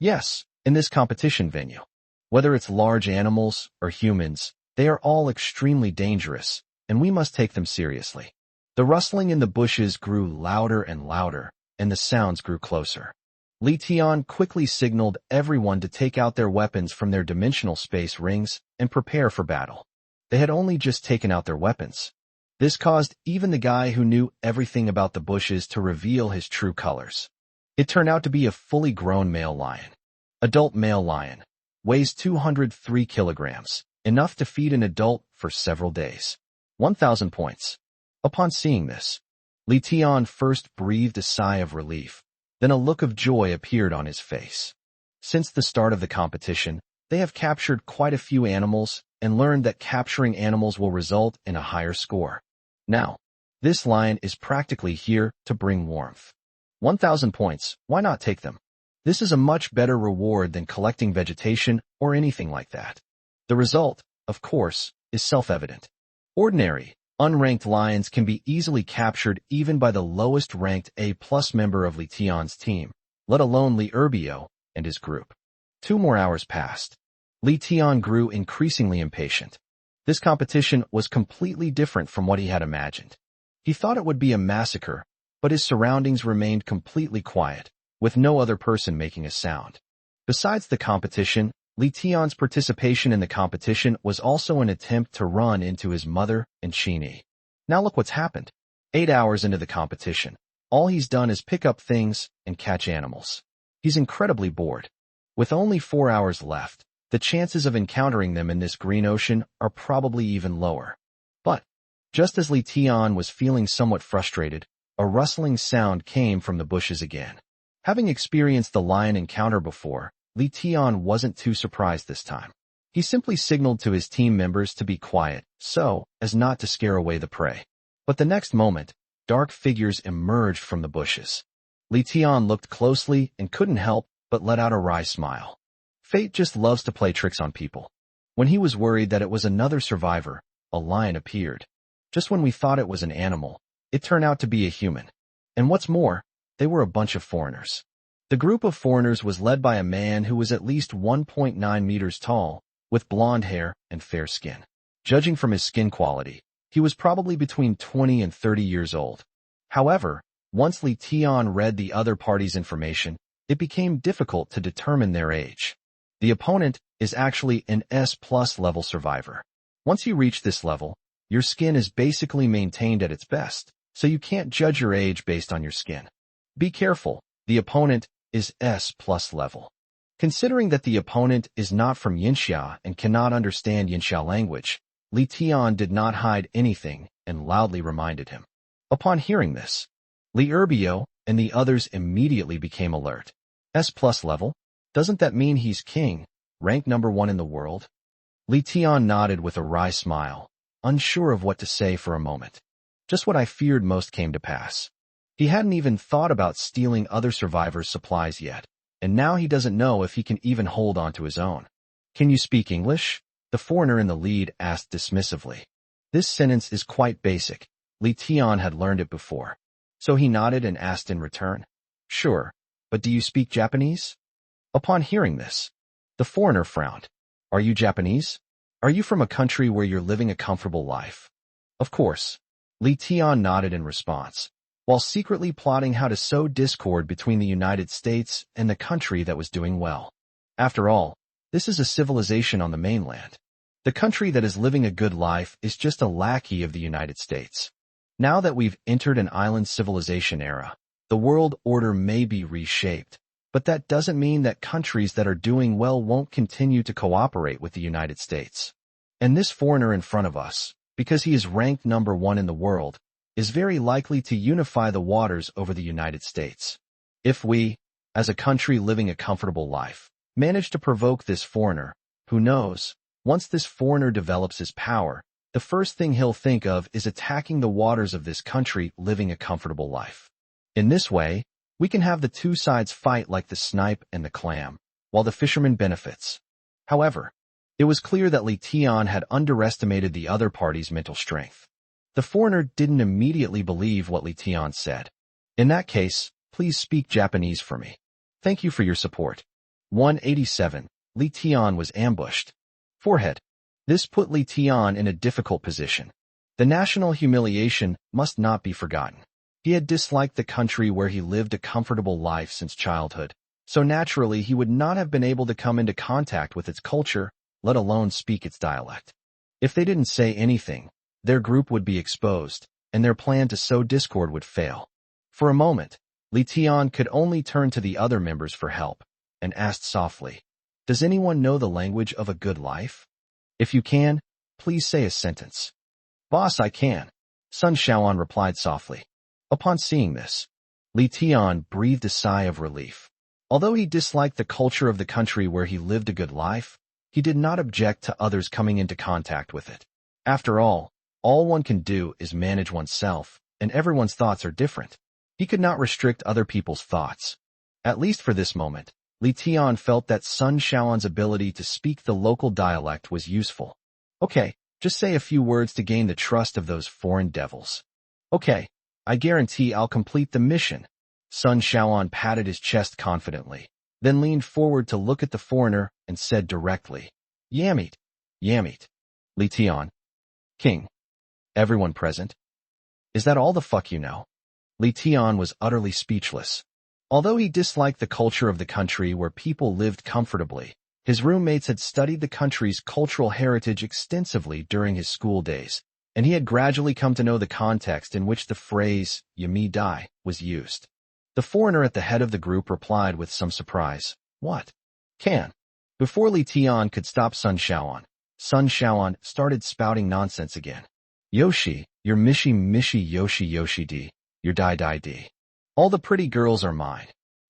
Yes, in this competition venue. Whether it's large animals or humans, they are all extremely dangerous, and we must take them seriously. The rustling in the bushes grew louder and louder, and the sounds grew closer. Li Tian quickly signaled everyone to take out their weapons from their dimensional space rings and prepare for battle. They had only just taken out their weapons. This caused even the guy who knew everything about the bushes to reveal his true colors. It turned out to be a fully grown male lion. Adult male lion. Weighs 203 kilograms, enough to feed an adult for several days. 1,000 points. Upon seeing this, Li Tian first breathed a sigh of relief, then a look of joy appeared on his face. Since the start of the competition, they have captured quite a few animals and learned that capturing animals will result in a higher score. Now, this lion is practically here to bring warmth. 1,000 points, why not take them? This is a much better reward than collecting vegetation or anything like that. The result, of course, is self-evident. Ordinary, unranked lions can be easily captured even by the lowest-ranked A+ member of Li Tian's team, let alone Li Erbio and his group. 2 more hours passed. Li Tian grew increasingly impatient. This competition was completely different from what he had imagined. He thought it would be a massacre, but his surroundings remained completely quiet, with no other person making a sound. Besides the competition, Li Tian's participation in the competition was also an attempt to run into his mother and Qini. Now look what's happened. 8 hours into the competition, all he's done is pick up things and catch animals. He's incredibly bored. With only 4 hours left, the chances of encountering them in this green ocean are probably even lower. But, just as Li Tian was feeling somewhat frustrated, a rustling sound came from the bushes again. Having experienced the lion encounter before, Li Tian wasn't too surprised this time. He simply signaled to his team members to be quiet, so as not to scare away the prey. But the next moment, dark figures emerged from the bushes. Li Tian looked closely and couldn't help but let out a wry smile. Fate just loves to play tricks on people. When he was worried that it was another survivor, a lion appeared. Just when we thought it was an animal, it turned out to be a human. And what's more, they were a bunch of foreigners. The group of foreigners was led by a man who was at least 1.9 meters tall, with blonde hair and fair skin. Judging from his skin quality, he was probably between 20 and 30 years old. However, once Li Tian read the other party's information, it became difficult to determine their age. The opponent is actually an S+ level survivor. Once you reach this level, your skin is basically maintained at its best, so you can't judge your age based on your skin. Be careful, the opponent is S+ level. Considering that the opponent is not from Yinxia and cannot understand Yinxia language, Li Tian did not hide anything and loudly reminded him. Upon hearing this, Li Erbio and the others immediately became alert. S+ level? Doesn't that mean he's king, ranked number 1 in the world? Li Tian nodded with a wry smile, unsure of what to say for a moment. Just what I feared most came to pass. He hadn't even thought about stealing other survivors' supplies yet, and now he doesn't know if he can even hold on to his own. Can you speak English? The foreigner in the lead asked dismissively. This sentence is quite basic, Li Tian had learned it before. So he nodded and asked in return, "Sure, but do you speak Japanese?" Upon hearing this, the foreigner frowned. "Are you Japanese? Are you from a country where you're living a comfortable life?" Of course. Li Tian nodded in response, while secretly plotting how to sow discord between the United States and the country that was doing well. After all, this is a civilization on the mainland. The country that is living a good life is just a lackey of the United States. Now that we've entered an island civilization era, the world order may be reshaped, but that doesn't mean that countries that are doing well won't continue to cooperate with the United States. And this foreigner in front of us, because he is ranked number 1 in the world, is very likely to unify the waters over the United States. If we, as a country living a comfortable life, manage to provoke this foreigner, who knows, once this foreigner develops his power, the first thing he'll think of is attacking the waters of this country living a comfortable life. In this way, we can have the two sides fight like the snipe and the clam, while the fisherman benefits. However, it was clear that Li Tian had underestimated the other party's mental strength. The foreigner didn't immediately believe what Li Tian said. "In that case, please speak Japanese for me. Thank you for your support." 187. Li Tian was ambushed. Forehead. This put Li Tian in a difficult position. The national humiliation must not be forgotten. He had disliked the country where he lived a comfortable life since childhood, so naturally he would not have been able to come into contact with its culture, let alone speak its dialect. If they didn't say anything, their group would be exposed, and their plan to sow discord would fail. For a moment, Li Tian could only turn to the other members for help, and asked softly, "Does anyone know the language of a good life? If you can, please say a sentence." "Boss, I can," Sun Shaoan replied softly. Upon seeing this, Li Tian breathed a sigh of relief. Although he disliked the culture of the country where he lived a good life, he did not object to others coming into contact with it. After all one can do is manage oneself, and everyone's thoughts are different. He could not restrict other people's thoughts. At least for this moment, Li Tian felt that Sun Shaoan's ability to speak the local dialect was useful. "Okay, just say a few words to gain the trust of those foreign devils." "Okay, I guarantee I'll complete the mission." Sun Shaoan patted his chest confidently, then leaned forward to look at the foreigner and said directly, "Yamit, Yamit." Li Tian. "King. Everyone present. Is that all the fuck you know?" Li Tian was utterly speechless. Although he disliked the culture of the country where people lived comfortably, his roommates had studied the country's cultural heritage extensively during his school days, and he had gradually come to know the context in which the phrase, "Yami Dai," was used. The foreigner at the head of the group replied with some surprise, "What? Can?" Before Li Tian could stop Sun Shaoan started spouting nonsense again. "Yoshi, your Mishi Mishi Yoshi Yoshi D, your Dai Dai D. All the pretty girls are mine."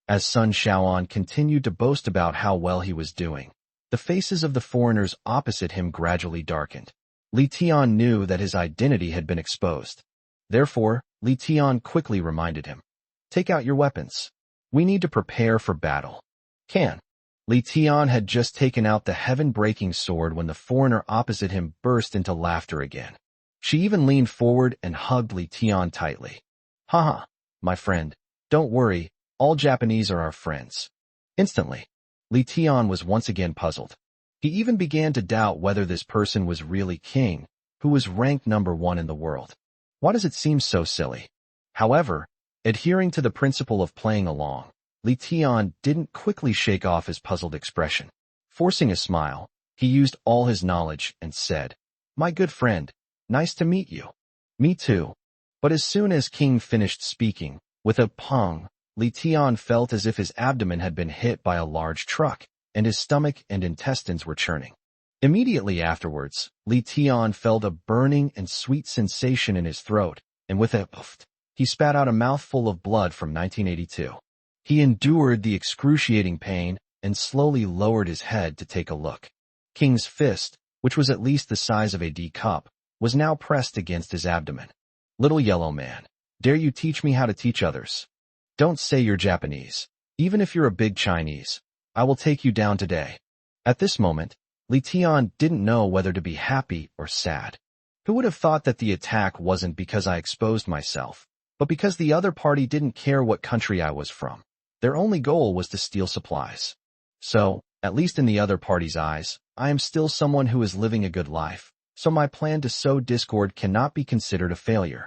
As Sun Shaoan continued to boast about how well he was doing, the faces of the foreigners opposite him gradually darkened. Li Tian knew that his identity had been exposed. Therefore, Li Tian quickly reminded him, "Take out your weapons. We need to prepare for battle." "Can?" Li Tian had just taken out the heaven-breaking sword when the foreigner opposite him burst into laughter again. She even leaned forward and hugged Li Tian tightly. "Haha, my friend, don't worry, all Japanese are our friends." Instantly, Li Tian was once again puzzled. He even began to doubt whether this person was really king, who was ranked number 1 in the world. Why does it seem so silly? However, adhering to the principle of playing along, Li Tian didn't quickly shake off his puzzled expression. Forcing a smile, he used all his knowledge and said, "My good friend, nice to meet you." "Me too." But as soon as King finished speaking, with a pong, Li Tian felt as if his abdomen had been hit by a large truck, and his stomach and intestines were churning. Immediately afterwards, Li Tian felt a burning and sweet sensation in his throat, and with a puff, he spat out a mouthful of blood from 1982. He endured the excruciating pain and slowly lowered his head to take a look. King's fist, which was at least the size of a D cup, was now pressed against his abdomen. "Little yellow man, dare you teach me how to teach others? Don't say you're Japanese. Even if you're a big Chinese, I will take you down today." At this moment, Li Tian didn't know whether to be happy or sad. Who would have thought that the attack wasn't because I exposed myself, but because the other party didn't care what country I was from. Their only goal was to steal supplies. So, at least in the other party's eyes, I am still someone who is living a good life, so my plan to sow discord cannot be considered a failure.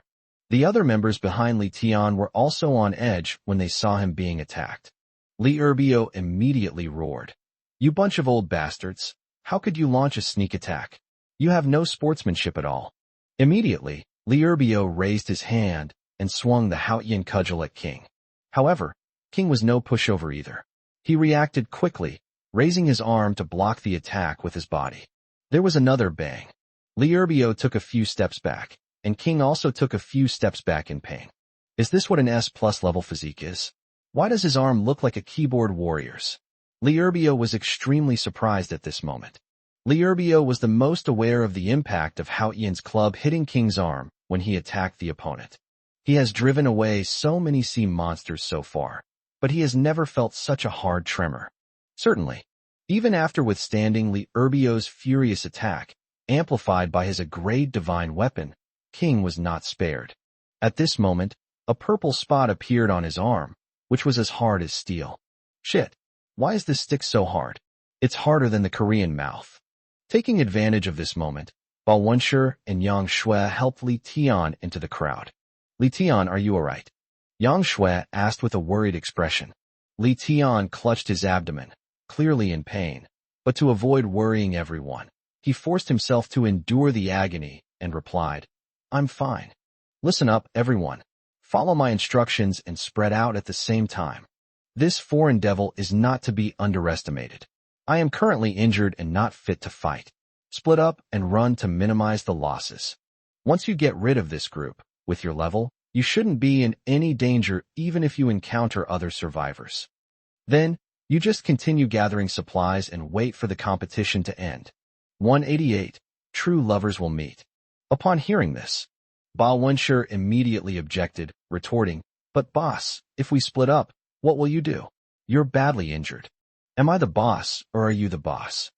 The other members behind Li Tian were also on edge when they saw him being attacked. Li Erbio immediately roared. You bunch of old bastards, how could you launch a sneak attack? You have no sportsmanship at all. Immediately, Li Erbio raised his hand and swung the Haotian cudgel at King. However, King was no pushover either. He reacted quickly, raising his arm to block the attack with his body. There was another bang. Li Erbio took a few steps back, and King also took a few steps back in pain. Is this what an S+ level physique is? Why does his arm look like a keyboard warrior's? Li Erbio was extremely surprised at this moment. Li Erbio was the most aware of the impact of Haotian's club hitting King's arm when he attacked the opponent. He has driven away so many sea monsters so far, but he has never felt such a hard tremor. Certainly, even after withstanding Li Erbio's furious attack, amplified by his agreed divine weapon, King was not spared. At this moment, a purple spot appeared on his arm, which was as hard as steel. Shit, why is this stick so hard? It's harder than the Korean mouth. Taking advantage of this moment, Bao Wenshi and Yang Shui helped Li Tian into the crowd. Li Tian, are you alright? Yang Shui asked with a worried expression. Li Tian clutched his abdomen, clearly in pain, but to avoid worrying everyone, he forced himself to endure the agony and replied, I'm fine. Listen up, everyone. Follow my instructions and spread out at the same time. This foreign devil is not to be underestimated. I am currently injured and not fit to fight. Split up and run to minimize the losses. Once you get rid of this group, with your level, you shouldn't be in any danger even if you encounter other survivors. Then, you just continue gathering supplies and wait for the competition to end. 188. True lovers will meet. Upon hearing this, Bao Wenshi immediately objected, retorting, But boss, if we split up, what will you do? You're badly injured. Am I the boss, or are you the boss?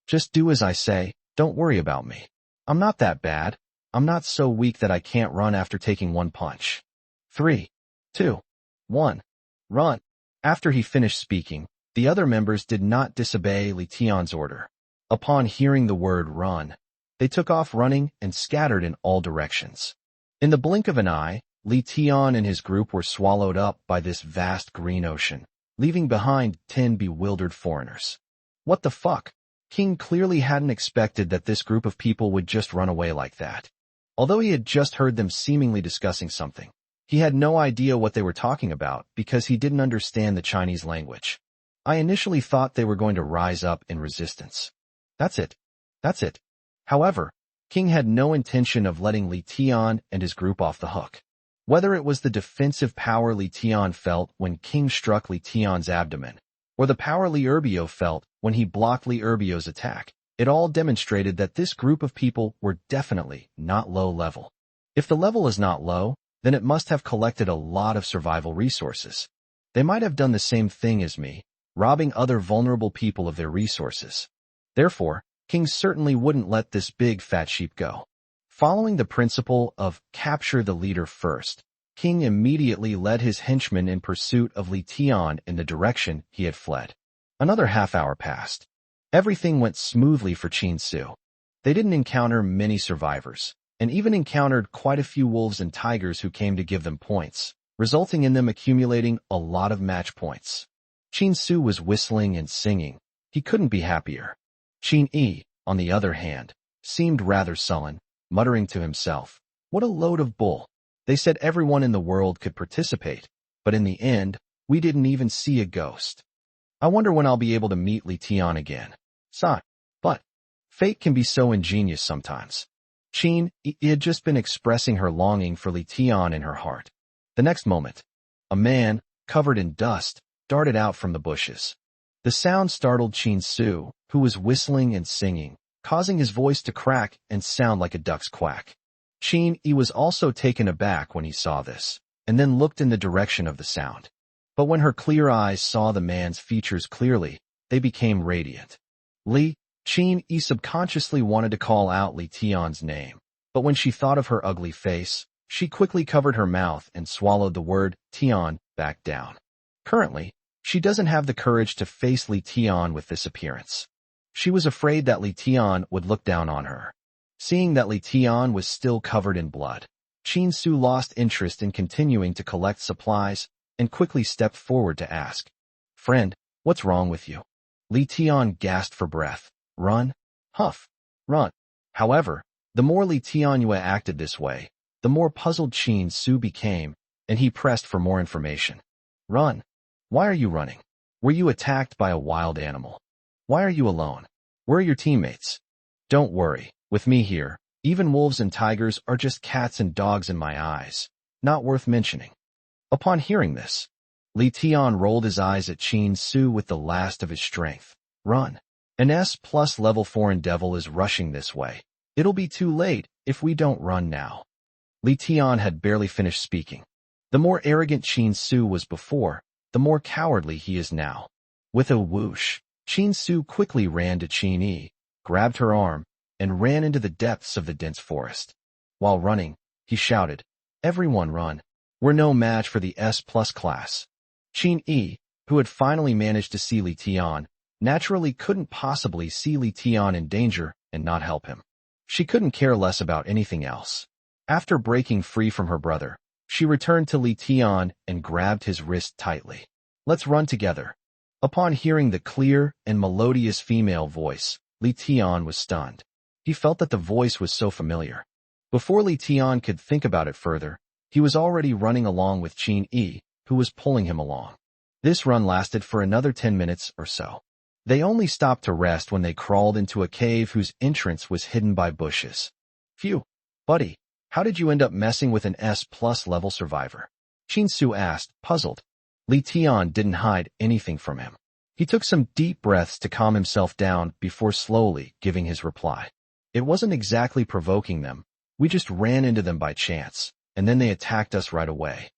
Just do as I say, don't worry about me. I'm not that bad. I'm not so weak that I can't run after taking one punch. 3, 2, 1, run. After he finished speaking, the other members did not disobey Li Tian's order. Upon hearing the word run, they took off running and scattered in all directions. In the blink of an eye, Li Tian and his group were swallowed up by this vast green ocean, leaving behind 10 bewildered foreigners. What the fuck? King clearly hadn't expected that this group of people would just run away like that. Although he had just heard them seemingly discussing something, he had no idea what they were talking about because he didn't understand the Chinese language. I initially thought they were going to rise up in resistance. That's it. However, King had no intention of letting Li Tian and his group off the hook. Whether it was the defensive power Li Tian felt when King struck Li Tian's abdomen, or the power Li Erbio felt when he blocked Li Erbio's attack, it all demonstrated that this group of people were definitely not low level. If the level is not low, then it must have collected a lot of survival resources. They might have done the same thing as me, robbing other vulnerable people of their resources. Therefore, King certainly wouldn't let this big fat sheep go. Following the principle of capture the leader first, King immediately led his henchmen in pursuit of Li Tian in the direction he had fled. Another half-hour passed. Everything went smoothly for Qin Su. They didn't encounter many survivors, and even encountered quite a few wolves and tigers who came to give them points, resulting in them accumulating a lot of match points. Qin Su was whistling and singing. He couldn't be happier. Qin Yi, on the other hand, seemed rather sullen, muttering to himself, what a load of bull. They said everyone in the world could participate, but in the end, we didn't even see a ghost. I wonder when I'll be able to meet Li Tian again. Sigh. But fate can be so ingenious sometimes. Qin Yi had just been expressing her longing for Li Tian in her heart. The next moment, a man, covered in dust, darted out from the bushes. The sound startled Qin Su, who was whistling and singing, causing his voice to crack and sound like a duck's quack. Qin Yi was also taken aback when he saw this, and then looked in the direction of the sound. But when her clear eyes saw the man's features clearly, they became radiant. Qin Yi subconsciously wanted to call out Li Tian's name, But when she thought of her ugly face, she quickly covered her mouth and swallowed the word Tian back down. Currently, she doesn't have the courage to face Li Tian with this appearance. She was afraid that Li Tian would look down on her. Seeing that Li Tian was still covered in blood, Qin Su lost interest in continuing to collect supplies and quickly stepped forward to ask, "Friend, what's wrong with you?" Li Tian gasped for breath. "Run? Huff. Run." However, the more Li Tianyue acted this way, the more puzzled Qin Su became, and he pressed for more information. "Run? Why are you running? Were you attacked by a wild animal? Why are you alone? Where are your teammates?" "Don't worry, with me here, even wolves and tigers are just cats and dogs in my eyes, not worth mentioning." Upon hearing this, Li Tian rolled his eyes at Qin Su with the last of his strength. "Run. An S+ level 4 devil is rushing this way. It'll be too late if we don't run now." Li Tian had barely finished speaking. The more arrogant Qin Su was before, the more cowardly he is now. With a whoosh, Qin Su quickly ran to Qin Yi, grabbed her arm, and ran into the depths of the dense forest. While running, he shouted, "Everyone run. We're no match for the S+ class." Qin Yi, who had finally managed to see Li Tian, naturally couldn't possibly see Li Tian in danger and not help him. She couldn't care less about anything else. After breaking free from her brother, she returned to Li Tian and grabbed his wrist tightly. "Let's run together." Upon hearing the clear and melodious female voice, Li Tian was stunned. He felt that the voice was so familiar. Before Li Tian could think about it further, he was already running along with Qin Yi, who was pulling him along. This run lasted for another 10 minutes or so. They only stopped to rest when they crawled into a cave whose entrance was hidden by bushes. "Phew, buddy, how did you end up messing with an S+ level survivor?" Qin Su asked, puzzled. Li Tian didn't hide anything from him. He took some deep breaths to calm himself down before slowly giving his reply. "It wasn't exactly provoking them. We just ran into them by chance, and then they attacked us right away."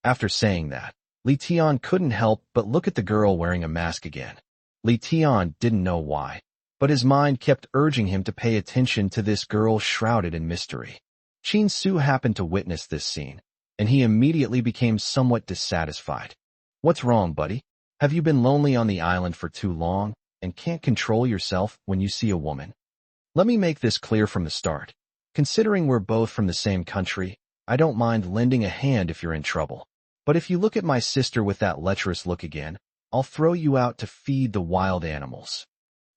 After saying that, Li Tian couldn't help but look at the girl wearing a mask again. Li Tian didn't know why, but his mind kept urging him to pay attention to this girl shrouded in mystery. Qin Su happened to witness this scene, and he immediately became somewhat dissatisfied. "What's wrong, buddy? Have you been lonely on the island for too long and can't control yourself when you see a woman?" Let me make this clear from the start. Considering we're both from the same country, I don't mind lending a hand if you're in trouble. But if you look at my sister with that lecherous look again, I'll throw you out to feed the wild animals.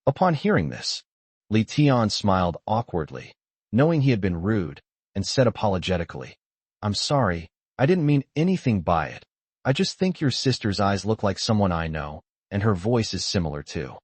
Upon hearing this, Li Tian smiled awkwardly, knowing he had been rude, and said apologetically, "I'm sorry, I didn't mean anything by it. I just think your sister's eyes look like someone I know, and her voice is similar too."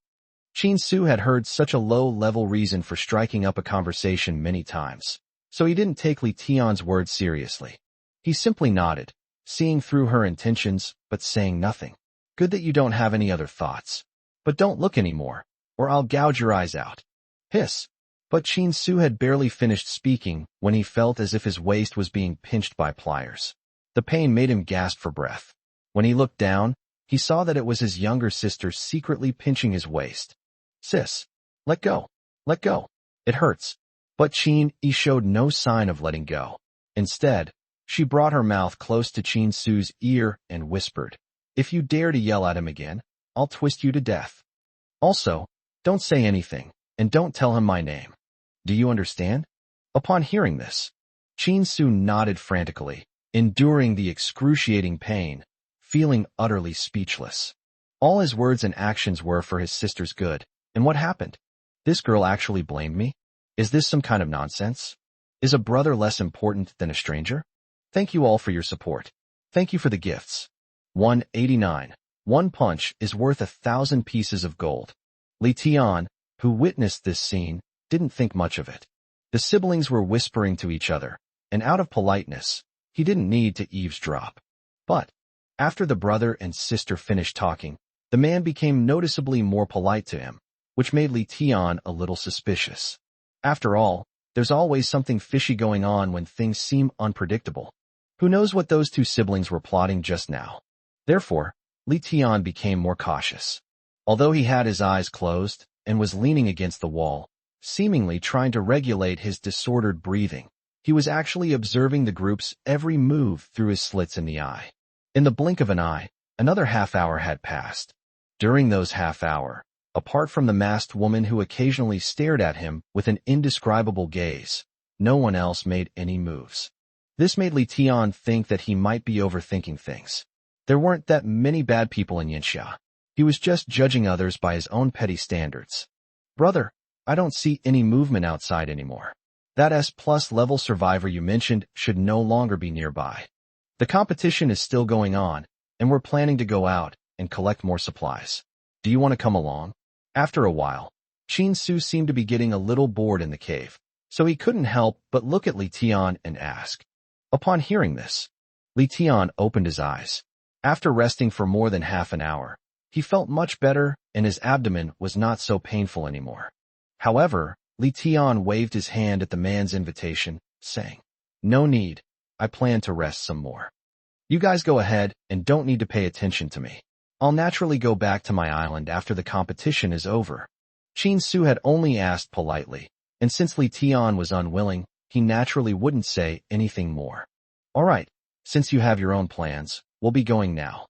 Qin Su had heard such a low-level reason for striking up a conversation many times, so he didn't take Li Tian's words seriously. He simply nodded, seeing through her intentions but saying nothing. "Good that you don't have any other thoughts. But don't look anymore, or I'll gouge your eyes out." Hiss. But Qin Su had barely finished speaking when he felt as if his waist was being pinched by pliers. The pain made him gasp for breath. When he looked down, he saw that it was his younger sister secretly pinching his waist. "Sis, let go. Let go. It hurts." But Qin Yi showed no sign of letting go. Instead, she brought her mouth close to Qin Su's ear and whispered, "If you dare to yell at him again, I'll twist you to death. Also, don't say anything, and don't tell him my name. Do you understand?" Upon hearing this, Qin Su nodded frantically, enduring the excruciating pain, feeling utterly speechless. All his words and actions were for his sister's good, and what happened? This girl actually blamed me? Is this some kind of nonsense? Is a brother less important than a stranger? Thank you all for your support. Thank you for the gifts. 189. One punch is worth 1,000 pieces of gold. Li Tian, who witnessed this scene, didn't think much of it. The siblings were whispering to each other, and out of politeness, he didn't need to eavesdrop. But, after the brother and sister finished talking, the man became noticeably more polite to him, which made Li Tian a little suspicious. After all, there's always something fishy going on when things seem unpredictable. Who knows what those two siblings were plotting just now? Therefore, Li Tian became more cautious. Although he had his eyes closed and was leaning against the wall, seemingly trying to regulate his disordered breathing, He was actually observing the group's every move through his slits in the eye. In the blink of an eye, another half-hour had passed. During those half-hour, apart from the masked woman who occasionally stared at him with an indescribable gaze, no one else made any moves. This made Li Tian think that he might be overthinking things. There weren't that many bad people in Yinxia. He was just judging others by his own petty standards. Brother, I don't see any movement outside anymore. That S+ level survivor you mentioned should no longer be nearby. The competition is still going on, and we're planning to go out and collect more supplies. Do you want to come along? After a while, Qin Su seemed to be getting a little bored in the cave, so he couldn't help but look at Li Tian and ask. Upon hearing this, Li Tian opened his eyes. After resting for more than half an hour, he felt much better and his abdomen was not so painful anymore. However, Li Tian waved his hand at the man's invitation, saying, "No need, I plan to rest some more. You guys go ahead and don't need to pay attention to me. I'll naturally go back to my island after the competition is over." Qin Su had only asked politely, and since Li Tian was unwilling, he naturally wouldn't say anything more. "All right, since you have your own plans, we'll be going now."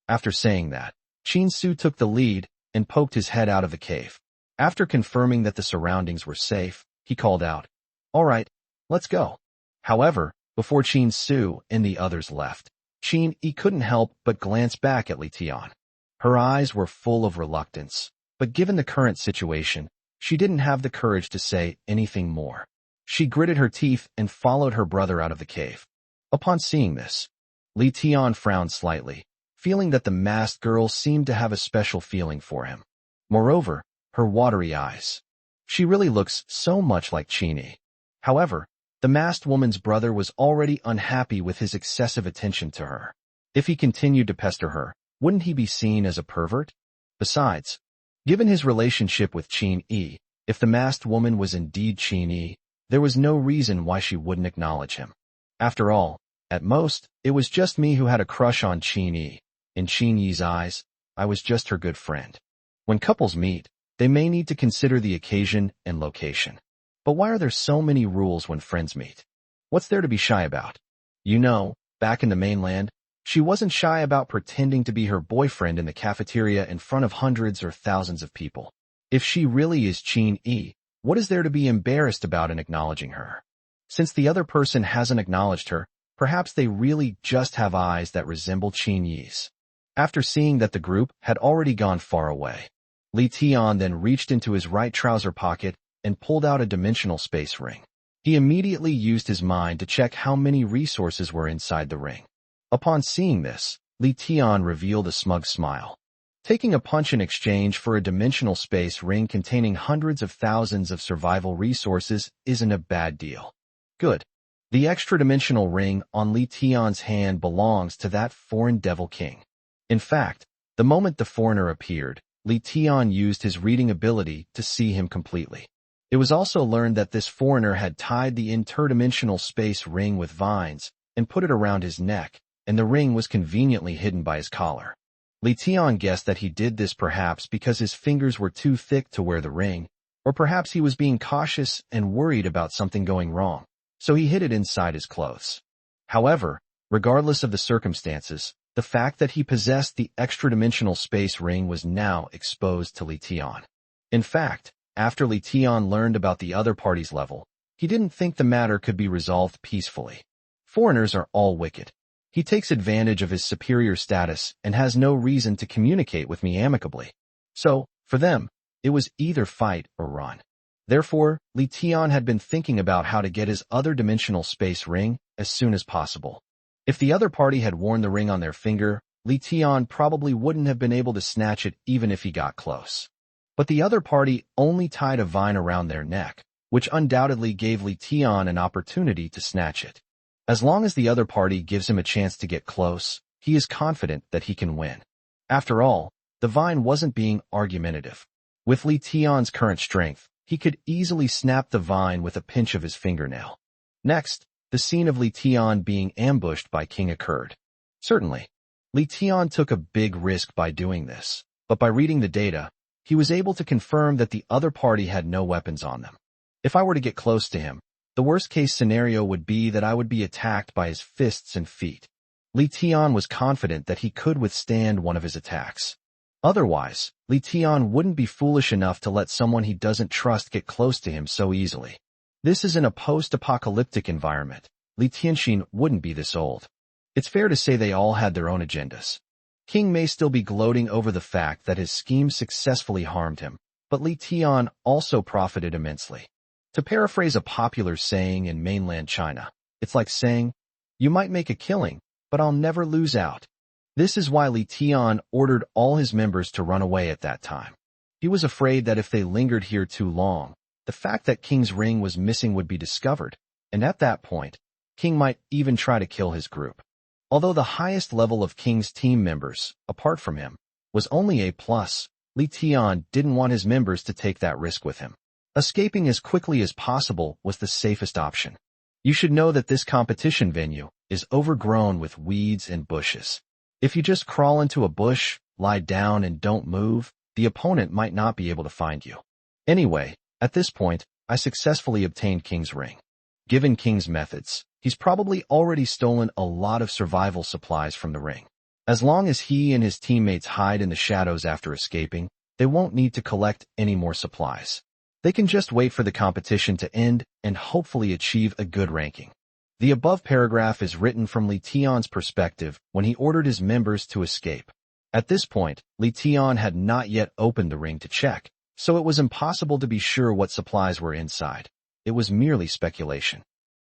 After saying that, Qin Su took the lead and poked his head out of the cave. After confirming that the surroundings were safe, he called out, "All right, let's go." However, before Qin Su and the others left, Qin Yi couldn't help but glance back at Li Tian. Her eyes were full of reluctance, but given the current situation, she didn't have the courage to say anything more. She gritted her teeth and followed her brother out of the cave. Upon seeing this, Li Tian frowned slightly, feeling that the masked girl seemed to have a special feeling for him. Moreover, her watery eyes. She really looks so much like Qin Yi. However, the masked woman's brother was already unhappy with his excessive attention to her. If he continued to pester her, wouldn't he be seen as a pervert? Besides, given his relationship with Qin Yi, if the masked woman was indeed Qin Yi, there was no reason why she wouldn't acknowledge him. After all, at most, it was just me who had a crush on Qin Yi. In Qin Yi's eyes, I was just her good friend. When couples meet, they may need to consider the occasion and location. But why are there so many rules when friends meet? What's there to be shy about? You know, back in the mainland, she wasn't shy about pretending to be her boyfriend in the cafeteria in front of hundreds or thousands of people. If she really is Qin Yi, what is there to be embarrassed about in acknowledging her? Since the other person hasn't acknowledged her, perhaps they really just have eyes that resemble Qin Yi's. After seeing that the group had already gone far away, Li Tian then reached into his right trouser pocket and pulled out a dimensional space ring. He immediately used his mind to check how many resources were inside the ring. Upon seeing this, Li Tian revealed a smug smile. Taking a punch in exchange for a dimensional space ring containing hundreds of thousands of survival resources isn't a bad deal. Good. The extra-dimensional ring on Li Tian's hand belongs to that foreign devil king. In fact, the moment the foreigner appeared, Li Tian used his reading ability to see him completely. It was also learned that this foreigner had tied the interdimensional space ring with vines and put it around his neck, and the ring was conveniently hidden by his collar. Li Tian guessed that he did this perhaps because his fingers were too thick to wear the ring, or perhaps he was being cautious and worried about something going wrong, so he hid it inside his clothes. However, regardless of the circumstances, the fact that he possessed the extra-dimensional space ring was now exposed to Li Tian. In fact, after Li Tian learned about the other party's level, he didn't think the matter could be resolved peacefully. Foreigners are all wicked. He takes advantage of his superior status and has no reason to communicate with me amicably. So, for them, it was either fight or run. Therefore, Li Tian had been thinking about how to get his other dimensional space ring as soon as possible. If the other party had worn the ring on their finger, Li Tian probably wouldn't have been able to snatch it even if he got close. But the other party only tied a vine around their neck, which undoubtedly gave Li Tian an opportunity to snatch it. As long as the other party gives him a chance to get close, he is confident that he can win. After all, the vine wasn't being argumentative. With Li Tian's current strength, he could easily snap the vine with a pinch of his fingernail. Next, the scene of Li Tian being ambushed by King occurred. Certainly, Li Tian took a big risk by doing this, but by reading the data, he was able to confirm that the other party had no weapons on them. If I were to get close to him, The worst-case scenario would be that I would be attacked by his fists and feet. Li Tian was confident that he could withstand one of his attacks. Otherwise, Li Tian wouldn't be foolish enough to let someone he doesn't trust get close to him so easily. This is in a post-apocalyptic environment. Li Tianxin wouldn't be this old. It's fair to say they all had their own agendas. King may still be gloating over the fact that his scheme successfully harmed him, but Li Tian also profited immensely. To paraphrase a popular saying in mainland China, it's like saying, "You might make a killing, but I'll never lose out." This is why Li Tian ordered all his members to run away at that time. He was afraid that if they lingered here too long, the fact that King's ring was missing would be discovered, and at that point, King might even try to kill his group. Although the highest level of King's team members, apart from him, was only A+, Li Tian didn't want his members to take that risk with him. Escaping as quickly as possible was the safest option. You should know that this competition venue is overgrown with weeds and bushes. If you just crawl into a bush, lie down and don't move, the opponent might not be able to find you. Anyway, at this point, I successfully obtained King's ring. Given King's methods, he's probably already stolen a lot of survival supplies from the ring. As long as he and his teammates hide in the shadows after escaping, they won't need to collect any more supplies. They can just wait for the competition to end and hopefully achieve a good ranking. The above paragraph is written from Li Tian's perspective when he ordered his members to escape. At this point, Li Tian had not yet opened the ring to check, so it was impossible to be sure what supplies were inside. It was merely speculation.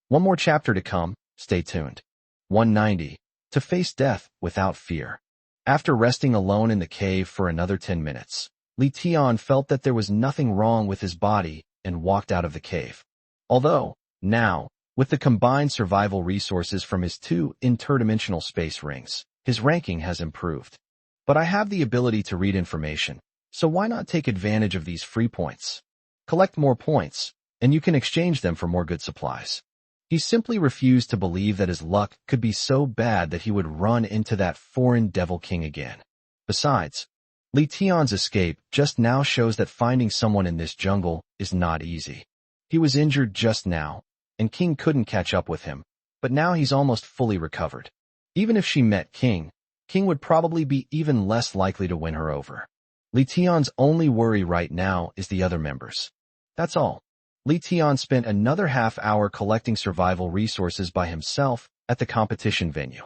One more chapter to come, stay tuned. 190. To face death without fear. After resting alone in the cave for another 10 minutes, Li Tian felt that there was nothing wrong with his body and walked out of the cave. Although, now, with the combined survival resources from his 2 interdimensional space rings, his ranking has improved. But I have the ability to read information, so why not take advantage of these free points? Collect more points, and you can exchange them for more good supplies. He simply refused to believe that his luck could be so bad that he would run into that foreign devil king again. Besides, Li Tian's escape just now shows that finding someone in this jungle is not easy. He was injured just now, and King couldn't catch up with him, but now he's almost fully recovered. Even if she met King, King would probably be even less likely to win her over. Li Tian's only worry right now is the other members. That's all. Li Tian spent another half-hour collecting survival resources by himself at the competition venue.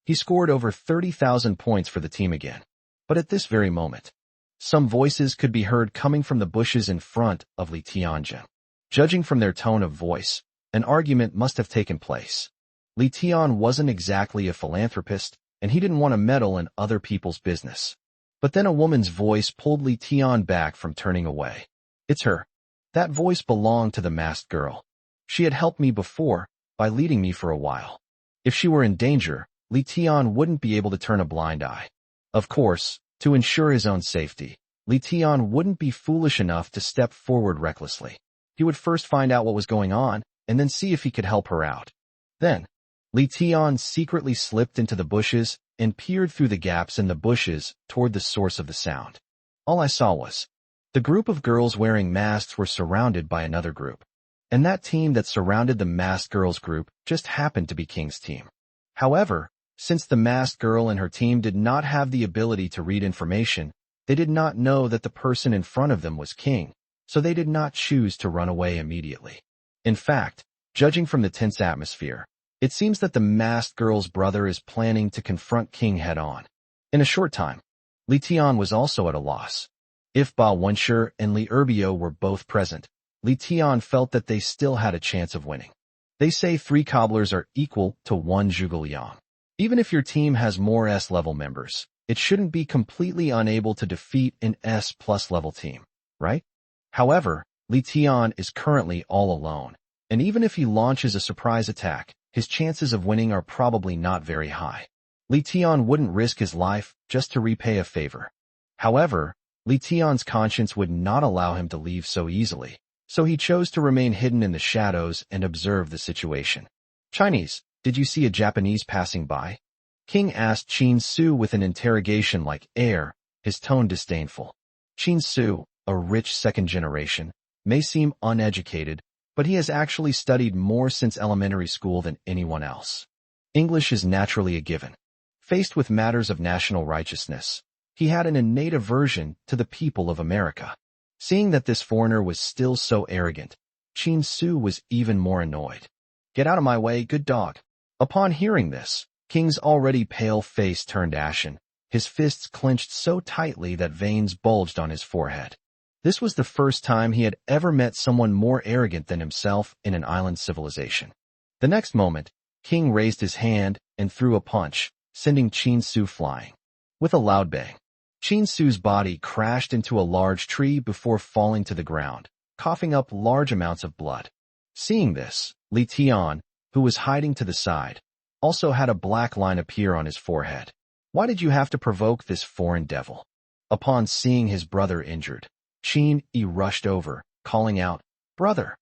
He scored over 30,000 points for the team again. But at this very moment, some voices could be heard coming from the bushes in front of Li Tianjin. Judging from their tone of voice, an argument must have taken place. Li Tian wasn't exactly a philanthropist, and he didn't want to meddle in other people's business. But then a woman's voice pulled Li Tian back from turning away. It's her. That voice belonged to the masked girl. She had helped me before by leading me for a while. If she were in danger, Li Tian wouldn't be able to turn a blind eye. Of course, to ensure his own safety, Li Tian wouldn't be foolish enough to step forward recklessly. He would first find out what was going on, and then see if he could help her out. Then, Li Tian secretly slipped into the bushes and peered through the gaps in the bushes toward the source of the sound. All I saw was, the group of girls wearing masks were surrounded by another group. And that team that surrounded the masked girls group just happened to be King's team. However, since the masked girl and her team did not have the ability to read information, they did not know that the person in front of them was King, so they did not choose to run away immediately. In fact, judging from the tense atmosphere, it seems that the masked girl's brother is planning to confront King head-on. In a short time, Li Tian was also at a loss. If Ba Wenshi and Li Erbio were both present, Li Tian felt that they still had a chance of winning. They say 3 cobblers are equal to 1 zhuge liang. Even if your team has more S-level members, it shouldn't be completely unable to defeat an S+ level team, right? However, Li Tian is currently all alone, and even if he launches a surprise attack, his chances of winning are probably not very high. Li Tian wouldn't risk his life just to repay a favor. However, Li Tian's conscience would not allow him to leave so easily, so he chose to remain hidden in the shadows and observe the situation. Chinese, did you see a Japanese passing by? King asked Qin Su with an interrogation-like air, his tone disdainful. Qin Su, a rich second generation, may seem uneducated, but he has actually studied more since elementary school than anyone else. English is naturally a given. Faced with matters of national righteousness, he had an innate aversion to the people of America. Seeing that this foreigner was still so arrogant, Chin Su was even more annoyed. "Get out of my way, good dog." Upon hearing this, King's already pale face turned ashen, his fists clenched so tightly that veins bulged on his forehead. This was the first time he had ever met someone more arrogant than himself in an island civilization. The next moment, King raised his hand and threw a punch, sending Chin Su flying. With a loud bang, Chin Su's body crashed into a large tree before falling to the ground, coughing up large amounts of blood. Seeing this, Li Tian, who was hiding to the side, also had a black line appear on his forehead. Why did you have to provoke this foreign devil? Upon seeing his brother injured, Chin Yi rushed over, calling out, "Brother!"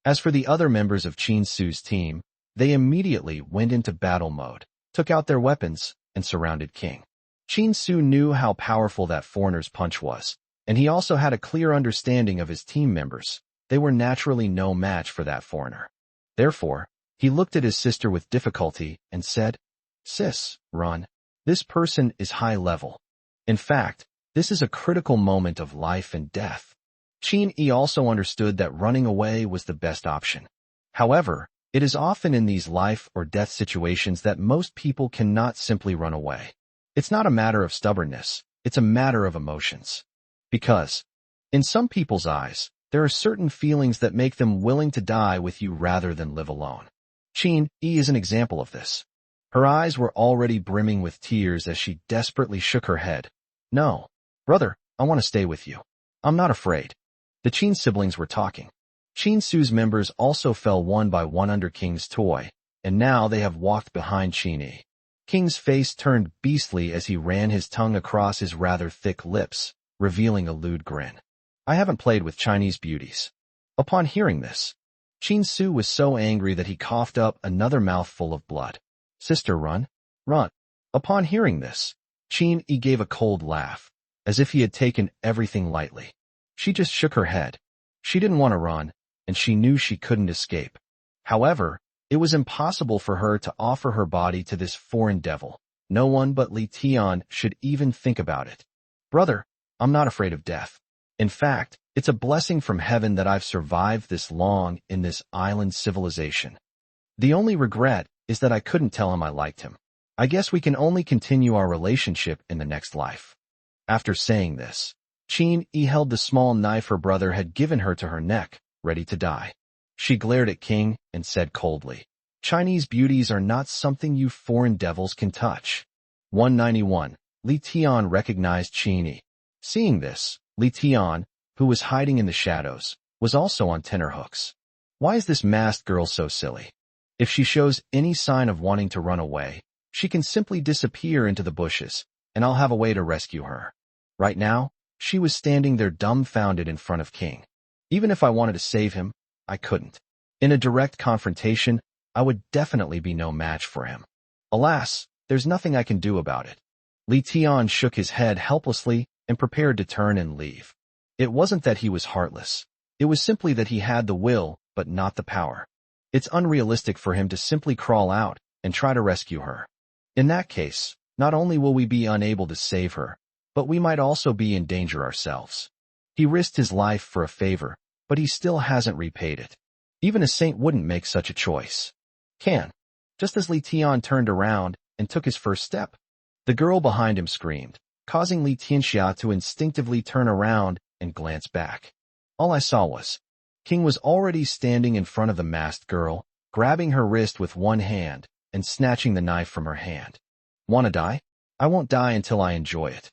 As for the other members of Chin Su's team, they immediately went into battle mode, took out their weapons, and surrounded King. Chin Su knew how powerful that foreigner's punch was, and he also had a clear understanding of his team members. They were naturally no match for that foreigner. Therefore, he looked at his sister with difficulty and said, "Sis, run. This person is high level. In fact, this is a critical moment of life and death." Chin Yi also understood that running away was the best option. However, it is often in these life or death situations that most people cannot simply run away. It's not a matter of stubbornness, it's a matter of emotions. Because, in some people's eyes, there are certain feelings that make them willing to die with you rather than live alone. Chin Yi is an example of this. Her eyes were already brimming with tears as she desperately shook her head. "No, brother, I want to stay with you. I'm not afraid." The Chin siblings were talking. Chin Su's members also fell one by one under King's toy, and now they have walked behind Chin Yi. King's face turned beastly as he ran his tongue across his rather thick lips, revealing a lewd grin. "I haven't played with Chinese beauties." Upon hearing this, Chin Su was so angry that he coughed up another mouthful of blood. "Sister, run, run." Upon hearing this, Chin Yi gave a cold laugh, as if he had taken everything lightly. She just shook her head. She didn't want to run, and she knew she couldn't escape. However, it was impossible for her to offer her body to this foreign devil. No one but Li Tian should even think about it. "Brother, I'm not afraid of death. In fact, it's a blessing from heaven that I've survived this long in this island civilization. The only regret is that I couldn't tell him I liked him. I guess we can only continue our relationship in the next life." After saying this, Chin Yi held the small knife her brother had given her to her neck, ready to die. She glared at King and said coldly, "Chinese beauties are not something you foreign devils can touch." 191. Li Tian recognized Chin Yi. Seeing this, Li Tian, who was hiding in the shadows, was also on tenterhooks. Why is this masked girl so silly? If she shows any sign of wanting to run away, she can simply disappear into the bushes, and I'll have a way to rescue her. Right now, she was standing there dumbfounded in front of King. Even if I wanted to save him, I couldn't. In a direct confrontation, I would definitely be no match for him. Alas, there's nothing I can do about it. Li Tian shook his head helplessly and prepared to turn and leave. It wasn't that he was heartless. It was simply that he had the will, but not the power. It's unrealistic for him to simply crawl out and try to rescue her. In that case, not only will we be unable to save her, but we might also be in danger ourselves. He risked his life for a favor, but he still hasn't repaid it. Even a saint wouldn't make such a choice. Just as Li Tian turned around and took his first step, the girl behind him screamed, causing Li Tianxia to instinctively turn around and glance back. All I saw was, King was already standing in front of the masked girl, grabbing her wrist with one hand and snatching the knife from her hand. "Wanna die? I won't die until I enjoy it.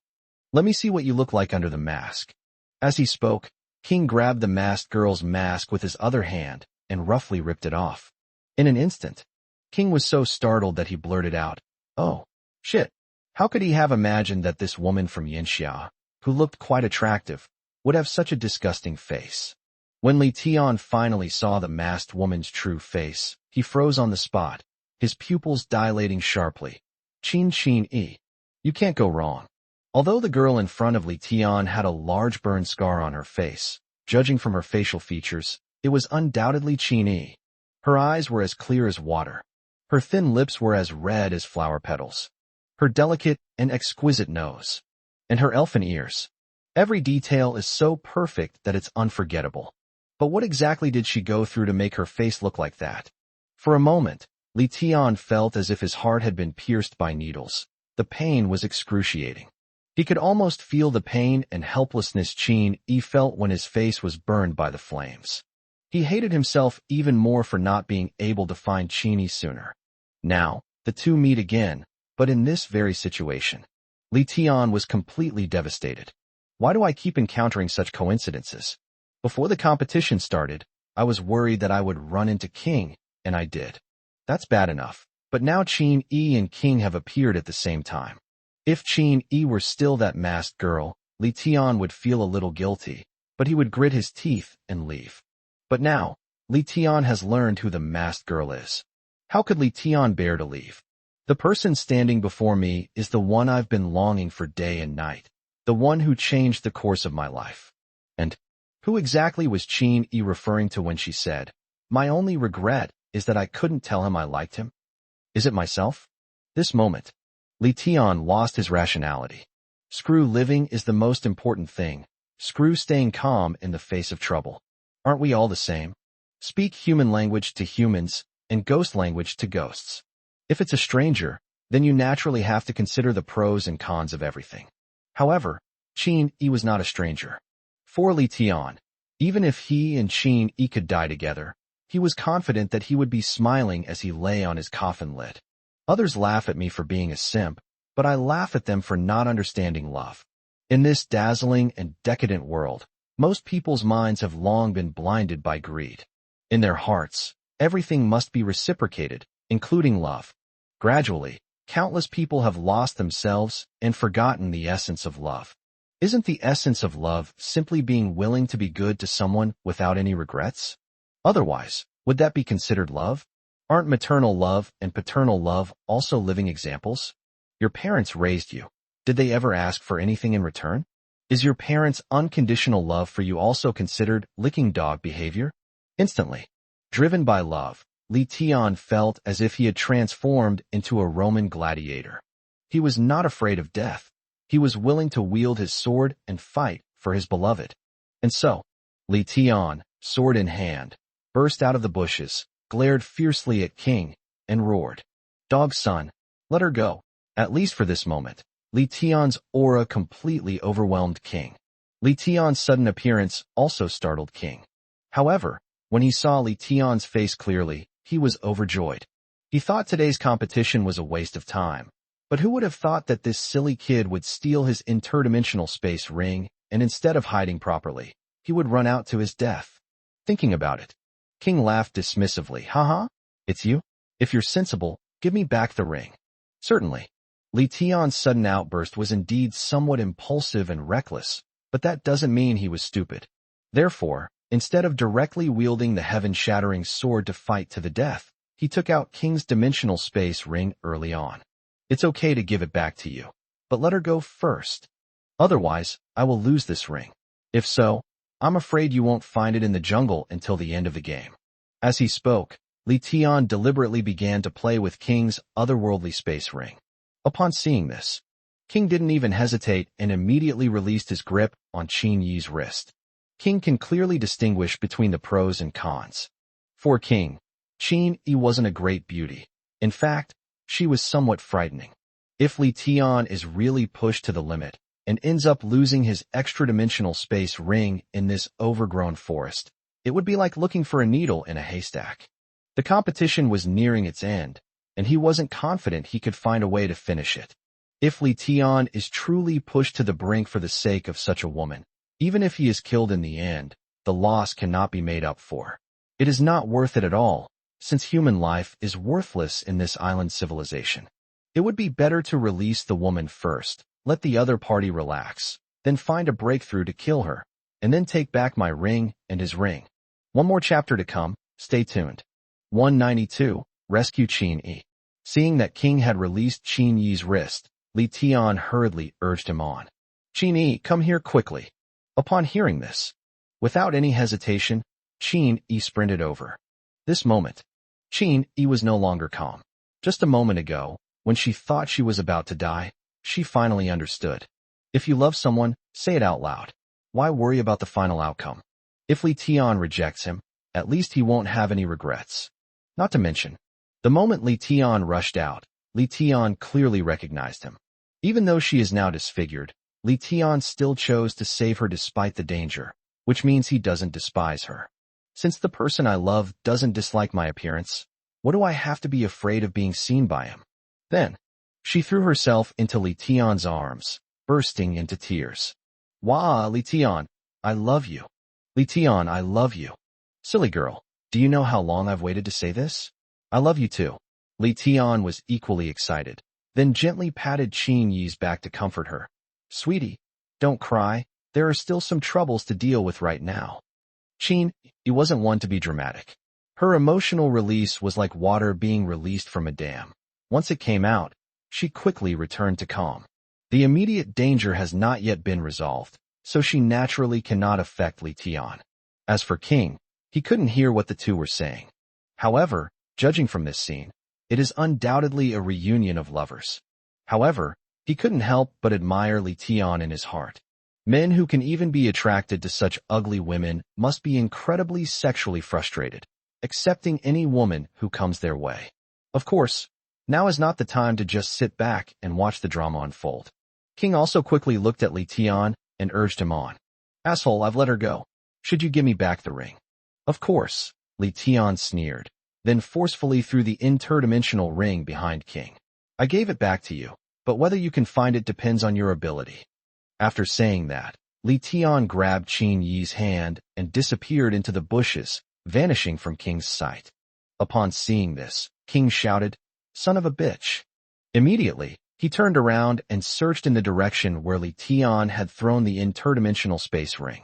Let me see what you look like under the mask." As he spoke, King grabbed the masked girl's mask with his other hand and roughly ripped it off. In an instant, King was so startled that he blurted out, "Oh, shit." How could he have imagined that this woman from Yanxia, who looked quite attractive, would have such a disgusting face? When Li Tian finally saw the masked woman's true face, he froze on the spot, his pupils dilating sharply. Chin Yi. You can't go wrong. Although the girl in front of Li Tian had a large burn scar on her face, judging from her facial features, It was undoubtedly Qin Yi. Her eyes were as clear as water. Her thin lips were as red as flower petals. Her delicate and exquisite nose. And her elfin ears. Every detail is so perfect that it's unforgettable. But what exactly did she go through to make her face look like that? For a moment, Li Tian felt as if his heart had been pierced by needles. The pain was excruciating. He could almost feel the pain and helplessness Qin Yi felt when his face was burned by the flames. He hated himself even more for not being able to find Qin Yi sooner. Now, the two meet again, but in this very situation. Li Tian was completely devastated. Why do I keep encountering such coincidences? Before the competition started, I was worried that I would run into King, and I did. That's bad enough, but now Qin Yi and King have appeared at the same time. If Qin Yi were still that masked girl, Li Tian would feel a little guilty, but he would grit his teeth and leave. But now, Li Tian has learned who the masked girl is. How could Li Tian bear to leave? The person standing before me is the one I've been longing for day and night, the one who changed the course of my life. And who exactly was Qin Yi referring to when she said, "My only regret is that I couldn't tell him I liked him"? Is it myself? This moment, Li Tian lost his rationality. Screw living is the most important thing. Screw staying calm in the face of trouble. Aren't we all the same? Speak human language to humans and ghost language to ghosts. If it's a stranger, then you naturally have to consider the pros and cons of everything. However, Qin Yi was not a stranger. For Li Tian, even if he and Qin Yi could die together, he was confident that he would be smiling as he lay on his coffin lid. Others laugh at me for being a simp, but I laugh at them for not understanding love. In this dazzling and decadent world, most people's minds have long been blinded by greed. In their hearts, everything must be reciprocated, including love. Gradually, countless people have lost themselves and forgotten the essence of love. Isn't the essence of love simply being willing to be good to someone without any regrets? Otherwise, would that be considered love? Aren't maternal love and paternal love also living examples? Your parents raised you. Did they ever ask for anything in return? Is your parents' unconditional love for you also considered licking dog behavior? Instantly, driven by love, Li Tian felt as if he had transformed into a Roman gladiator. He was not afraid of death. He was willing to wield his sword and fight for his beloved. And so, Li Tian, sword in hand, burst out of the bushes, glared fiercely at King, and roared, "Dog son, let her go." At least for this moment, Li Tian's aura completely overwhelmed King. Li Tian's sudden appearance also startled King. However, when he saw Li Tian's face clearly, he was overjoyed. He thought today's competition was a waste of time. But who would have thought that this silly kid would steal his interdimensional space ring, and instead of hiding properly, he would run out to his death? Thinking about it, King laughed dismissively. "Haha, it's you? If you're sensible, give me back the ring." Certainly. Li Tian's sudden outburst was indeed somewhat impulsive and reckless, but that doesn't mean he was stupid. Therefore, instead of directly wielding the heaven-shattering sword to fight to the death, he took out King's dimensional space ring early on. "It's okay to give it back to you, but let her go first. Otherwise, I will lose this ring. If so, I'm afraid you won't find it in the jungle until the end of the game." As he spoke, Li Tian deliberately began to play with King's otherworldly space ring. Upon seeing this, King didn't even hesitate and immediately released his grip on Qin Yi's wrist. King can clearly distinguish between the pros and cons. For King, Qin Yi wasn't a great beauty. In fact, she was somewhat frightening. If Li Tian is really pushed to the limit and ends up losing his extra-dimensional space ring in this overgrown forest, it would be like looking for a needle in a haystack. The competition was nearing its end, and he wasn't confident he could find a way to finish it. If Li Tian is truly pushed to the brink for the sake of such a woman, even if he is killed in the end, the loss cannot be made up for. It is not worth it at all, since human life is worthless in this island civilization. It would be better to release the woman first, let the other party relax, then find a breakthrough to kill her, and then take back my ring and his ring. One more chapter to come, stay tuned. 192, Rescue Qin Yi. Seeing that King had released Qin Yi's wrist, Li Tian hurriedly urged him on. "Qin Yi, come here quickly." Upon hearing this, without any hesitation, Qin Yi sprinted over. This moment, Qin Yi was no longer calm. Just a moment ago, when she thought she was about to die, she finally understood. If you love someone, say it out loud. Why worry about the final outcome? If Li Tian rejects him, at least he won't have any regrets. Not to mention, the moment Li Tian rushed out, Li Tian clearly recognized him. Even though she is now disfigured, Li Tian still chose to save her despite the danger, which means he doesn't despise her. Since the person I love doesn't dislike my appearance, what do I have to be afraid of being seen by him? Then, she threw herself into Li Tian's arms, bursting into tears. Wah, Li Tian, I love you. Li Tian, I love you. Silly girl, do you know how long I've waited to say this? I love you too. Li Tian was equally excited, then gently patted Qin Yi's back to comfort her. Sweetie, don't cry, there are still some troubles to deal with right now. Qin Yi wasn't one to be dramatic. Her emotional release was like water being released from a dam. Once it came out, she quickly returned to calm. The immediate danger has not yet been resolved, so she naturally cannot affect Li Tian. As for King, he couldn't hear what the two were saying. However, judging from this scene, it is undoubtedly a reunion of lovers. However, he couldn't help but admire Li Tian in his heart. Men who can even be attracted to such ugly women must be incredibly sexually frustrated, accepting any woman who comes their way. Of course, now is not the time to just sit back and watch the drama unfold. King also quickly looked at Li Tian and urged him on. Asshole, I've let her go. Should you give me back the ring? Of course, Li Tian sneered, then forcefully threw the interdimensional ring behind King. I gave it back to you, but whether you can find it depends on your ability. After saying that, Li Tian grabbed Qin Yi's hand and disappeared into the bushes, vanishing from King's sight. Upon seeing this, King shouted, Son of a bitch. Immediately, he turned around and searched in the direction where Li Tian had thrown the interdimensional space ring.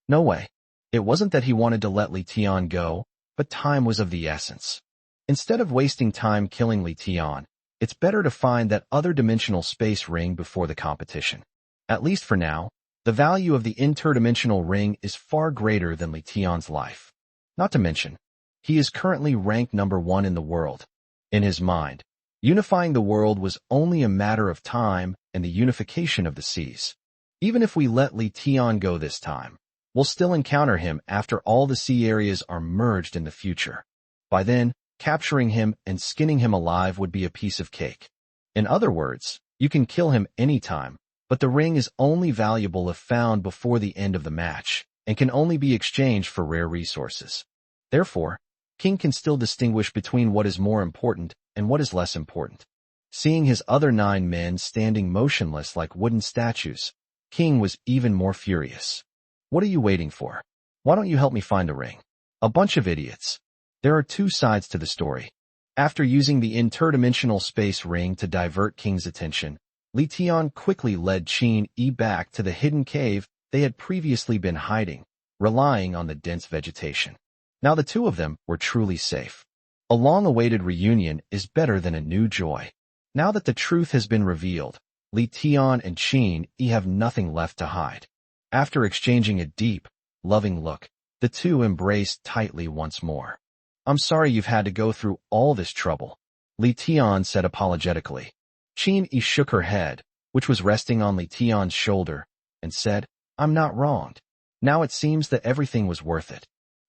No way. It wasn't that he wanted to let Li Tian go, but time was of the essence. Instead of wasting time killing Li Tian, it's better to find that other dimensional space ring before the competition. At least for now, the value of the interdimensional ring is far greater than Li Tian's life. Not to mention, he is currently ranked number 1 in the world. In his mind, unifying the world was only a matter of time and the unification of the seas. Even if we let Li Tian go this time, we'll still encounter him after all the sea areas are merged in the future. By then, capturing him and skinning him alive would be a piece of cake. In other words, you can kill him anytime, but the ring is only valuable if found before the end of the match, and can only be exchanged for rare resources. Therefore, King can still distinguish between what is more important and what is less important. Seeing his other 9 men standing motionless like wooden statues, King was even more furious. What are you waiting for? Why don't you help me find the ring? A bunch of idiots. There are 2 sides to the story. After using the interdimensional space ring to divert King's attention, Li Tian quickly led Qin Yi back to the hidden cave they had previously been hiding, relying on the dense vegetation. Now the 2 of them were truly safe. A long-awaited reunion is better than a new joy. Now that the truth has been revealed, Li Tian and Qin Yi have nothing left to hide. After exchanging a deep, loving look, the 2 embraced tightly once more. I'm sorry you've had to go through all this trouble, Li Tian said apologetically. Qin Yi shook her head, which was resting on Li Tian's shoulder, and said, I'm not wronged. Now it seems that everything was worth it.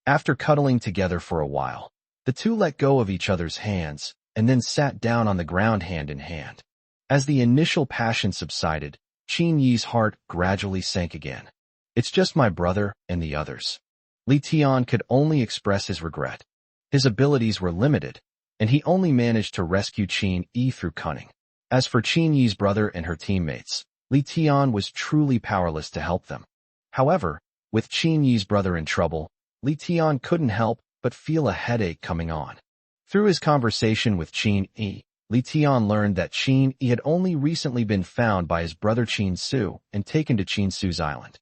After cuddling together for a while, the 2 let go of each other's hands, and then sat down on the ground hand in hand. As the initial passion subsided, Qin Yi's heart gradually sank again. It's just my brother and the others. Li Tian could only express his regret. His abilities were limited, and he only managed to rescue Qin Yi through cunning. As for Qin Yi's brother and her teammates, Li Tian was truly powerless to help them. However, with Qin Yi's brother in trouble, Li Tian couldn't help but feel a headache coming on. Through his conversation with Qin Yi, Li Tian learned that Qin Yi had only recently been found by his brother Qin Su and taken to Qin Su's island.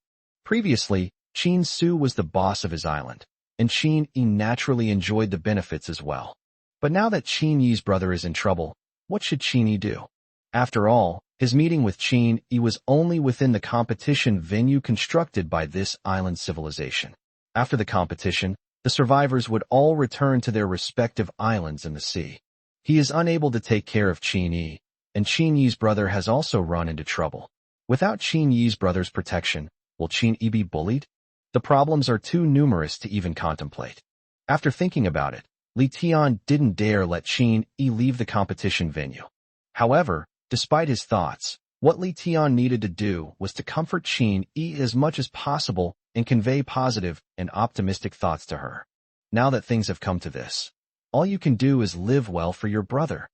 Previously, Qin Su was the boss of his island, and Qin Yi naturally enjoyed the benefits as well. But now that Qin Yi's brother is in trouble, what should Qin Yi do? After all, his meeting with Qin Yi was only within the competition venue constructed by this island civilization. After the competition, The survivors would all return to their respective islands in the sea. He is unable to take care of Qin Yi, and Qin Yi's brother has also run into trouble. Without Qin Yi's brother's protection, will Qin Yi be bullied? The problems are too numerous to even contemplate. After thinking about it, Li Tian didn't dare let Qin Yi leave the competition venue. However, despite his thoughts, what Li Tian needed to do was to comfort Qin Yi as much as possible and convey positive and optimistic thoughts to her. Now that things have come to this, all you can do is live well for your brother.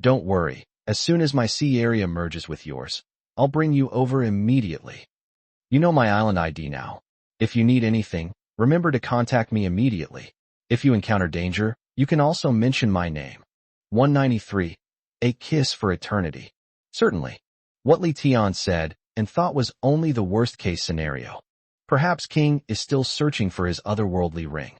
Don't worry, as soon as my sea area merges with yours, I'll bring you over immediately. You know my island ID now. If you need anything, remember to contact me immediately. If you encounter danger, you can also mention my name. 193. A kiss for eternity. Certainly. What Li Tian said and thought was only the worst-case scenario. Perhaps King is still searching for his otherworldly ring.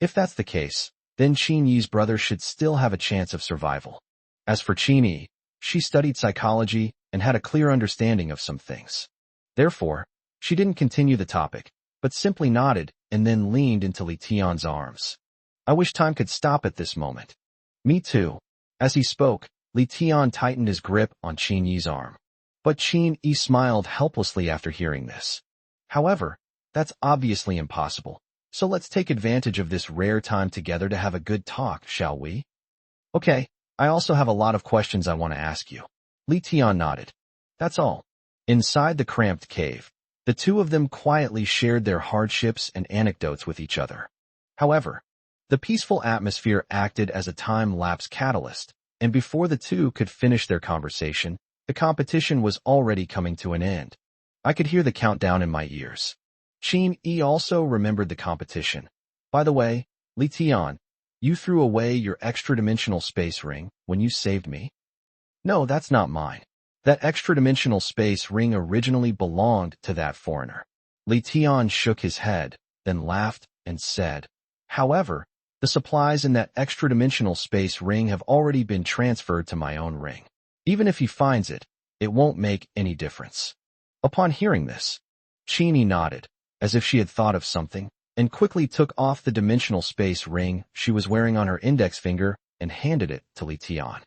If that's the case, then Qin Yi's brother should still have a chance of survival. As for Qin Yi, she studied psychology and had a clear understanding of some things. Therefore, she didn't continue the topic, but simply nodded and then leaned into Li Tian's arms. I wish time could stop at this moment. Me too. As he spoke, Li Tian tightened his grip on Qin Yi's arm. But Qin Yi smiled helplessly after hearing this. However, that's obviously impossible, so let's take advantage of this rare time together to have a good talk, shall we? Okay, I also have a lot of questions I want to ask you. Li Tian nodded. That's all. Inside the cramped cave, the two of them quietly shared their hardships and anecdotes with each other. However, the peaceful atmosphere acted as a time-lapse catalyst, and before the two could finish their conversation, the competition was already coming to an end. I could hear the countdown in my ears. Qin Yi also remembered the competition. By the way, Li Tian, you threw away your extra-dimensional space ring when you saved me? No, that's not mine. That extra-dimensional space ring originally belonged to that foreigner. Li Tian shook his head, then laughed and said, however, the supplies in that extra-dimensional space ring have already been transferred to my own ring. Even if he finds it, it won't make any difference. Upon hearing this, Qin Yi nodded, as if she had thought of something, and quickly took off the dimensional space ring she was wearing on her index finger and handed it to Li Tian.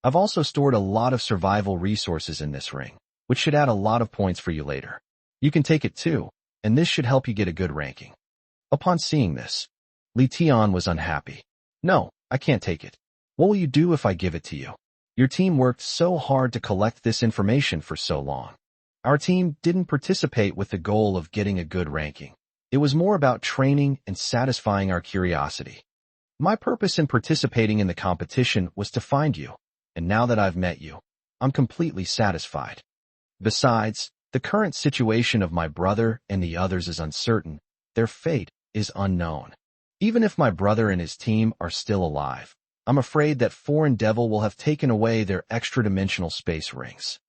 I've also stored a lot of survival resources in this ring, which should add a lot of points for you later. You can take it too, and this should help you get a good ranking. Upon seeing this, Li Tian was unhappy. No, I can't take it. What will you do if I give it to you? Your team worked so hard to collect this information for so long. Our team didn't participate with the goal of getting a good ranking. It was more about training and satisfying our curiosity. My purpose in participating in the competition was to find you, and now that I've met you, I'm completely satisfied. Besides, the current situation of my brother and the others is uncertain. Their fate is unknown. Even if my brother and his team are still alive, I'm afraid that Foreign Devil will have taken away their extra-dimensional space rings.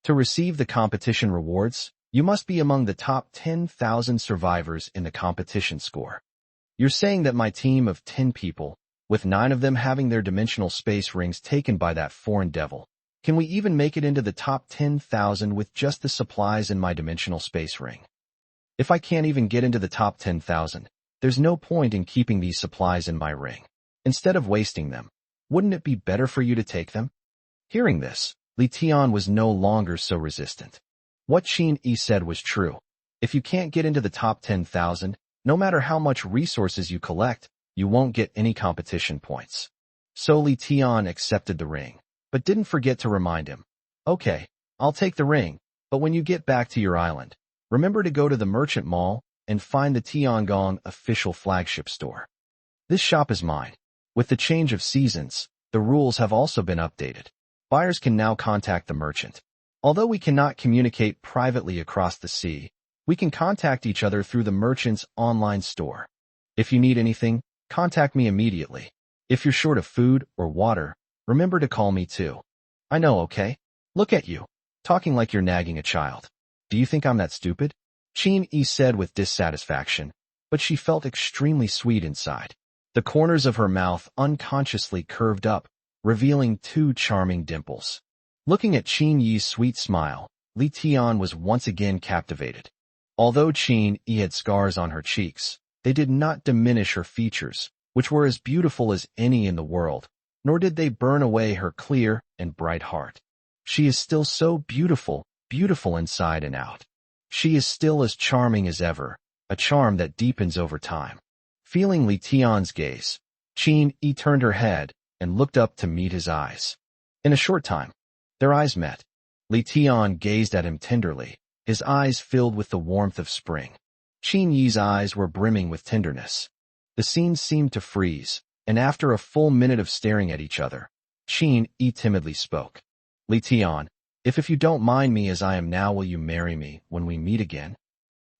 To receive the competition rewards, you must be among the top 10,000 survivors in the competition score. You're saying that my team of 10 people, with 9 of them having their dimensional space rings taken by that Foreign Devil, can we even make it into the top 10,000 with just the supplies in my dimensional space ring? If I can't even get into the top 10,000, there's no point in keeping these supplies in my ring. Instead of wasting them, wouldn't it be better for you to take them? Hearing this, Li Tian was no longer so resistant. What Qin Yi said was true. If you can't get into the top 10,000, no matter how much resources you collect, you won't get any competition points. So Li Tian accepted the ring, but didn't forget to remind him. Okay, I'll take the ring, but when you get back to your island, remember to go to the merchant mall and find the Tiangong official flagship store. This shop is mine. With the change of seasons, the rules have also been updated. Buyers can now contact the merchant. Although we cannot communicate privately across the sea, we can contact each other through the merchant's online store. If you need anything, contact me immediately. If you're short of food or water, remember to call me too. I know, okay? Look at you, talking like you're nagging a child. Do you think I'm that stupid? Qin Yi said with dissatisfaction, but she felt extremely sweet inside. The corners of her mouth unconsciously curved up, revealing 2 charming dimples. Looking at Qin Yi's sweet smile, Li Tian was once again captivated. Although Qin Yi had scars on her cheeks, They did not diminish her features, which were as beautiful as any in the world, nor did they burn away her clear and bright heart. She is still so beautiful, beautiful inside and out. She is still as charming as ever, a charm that deepens over time. Feeling Li Tian's gaze, Qin Yi turned her head and looked up to meet his eyes. In a short time, their eyes met. Li Tian gazed at him tenderly, his eyes filled with the warmth of spring. Qin Yi's eyes were brimming with tenderness. The scene seemed to freeze, and after a full minute of staring at each other, Qin Yi timidly spoke. Li Tian, if you don't mind me as I am now, will you marry me when we meet again?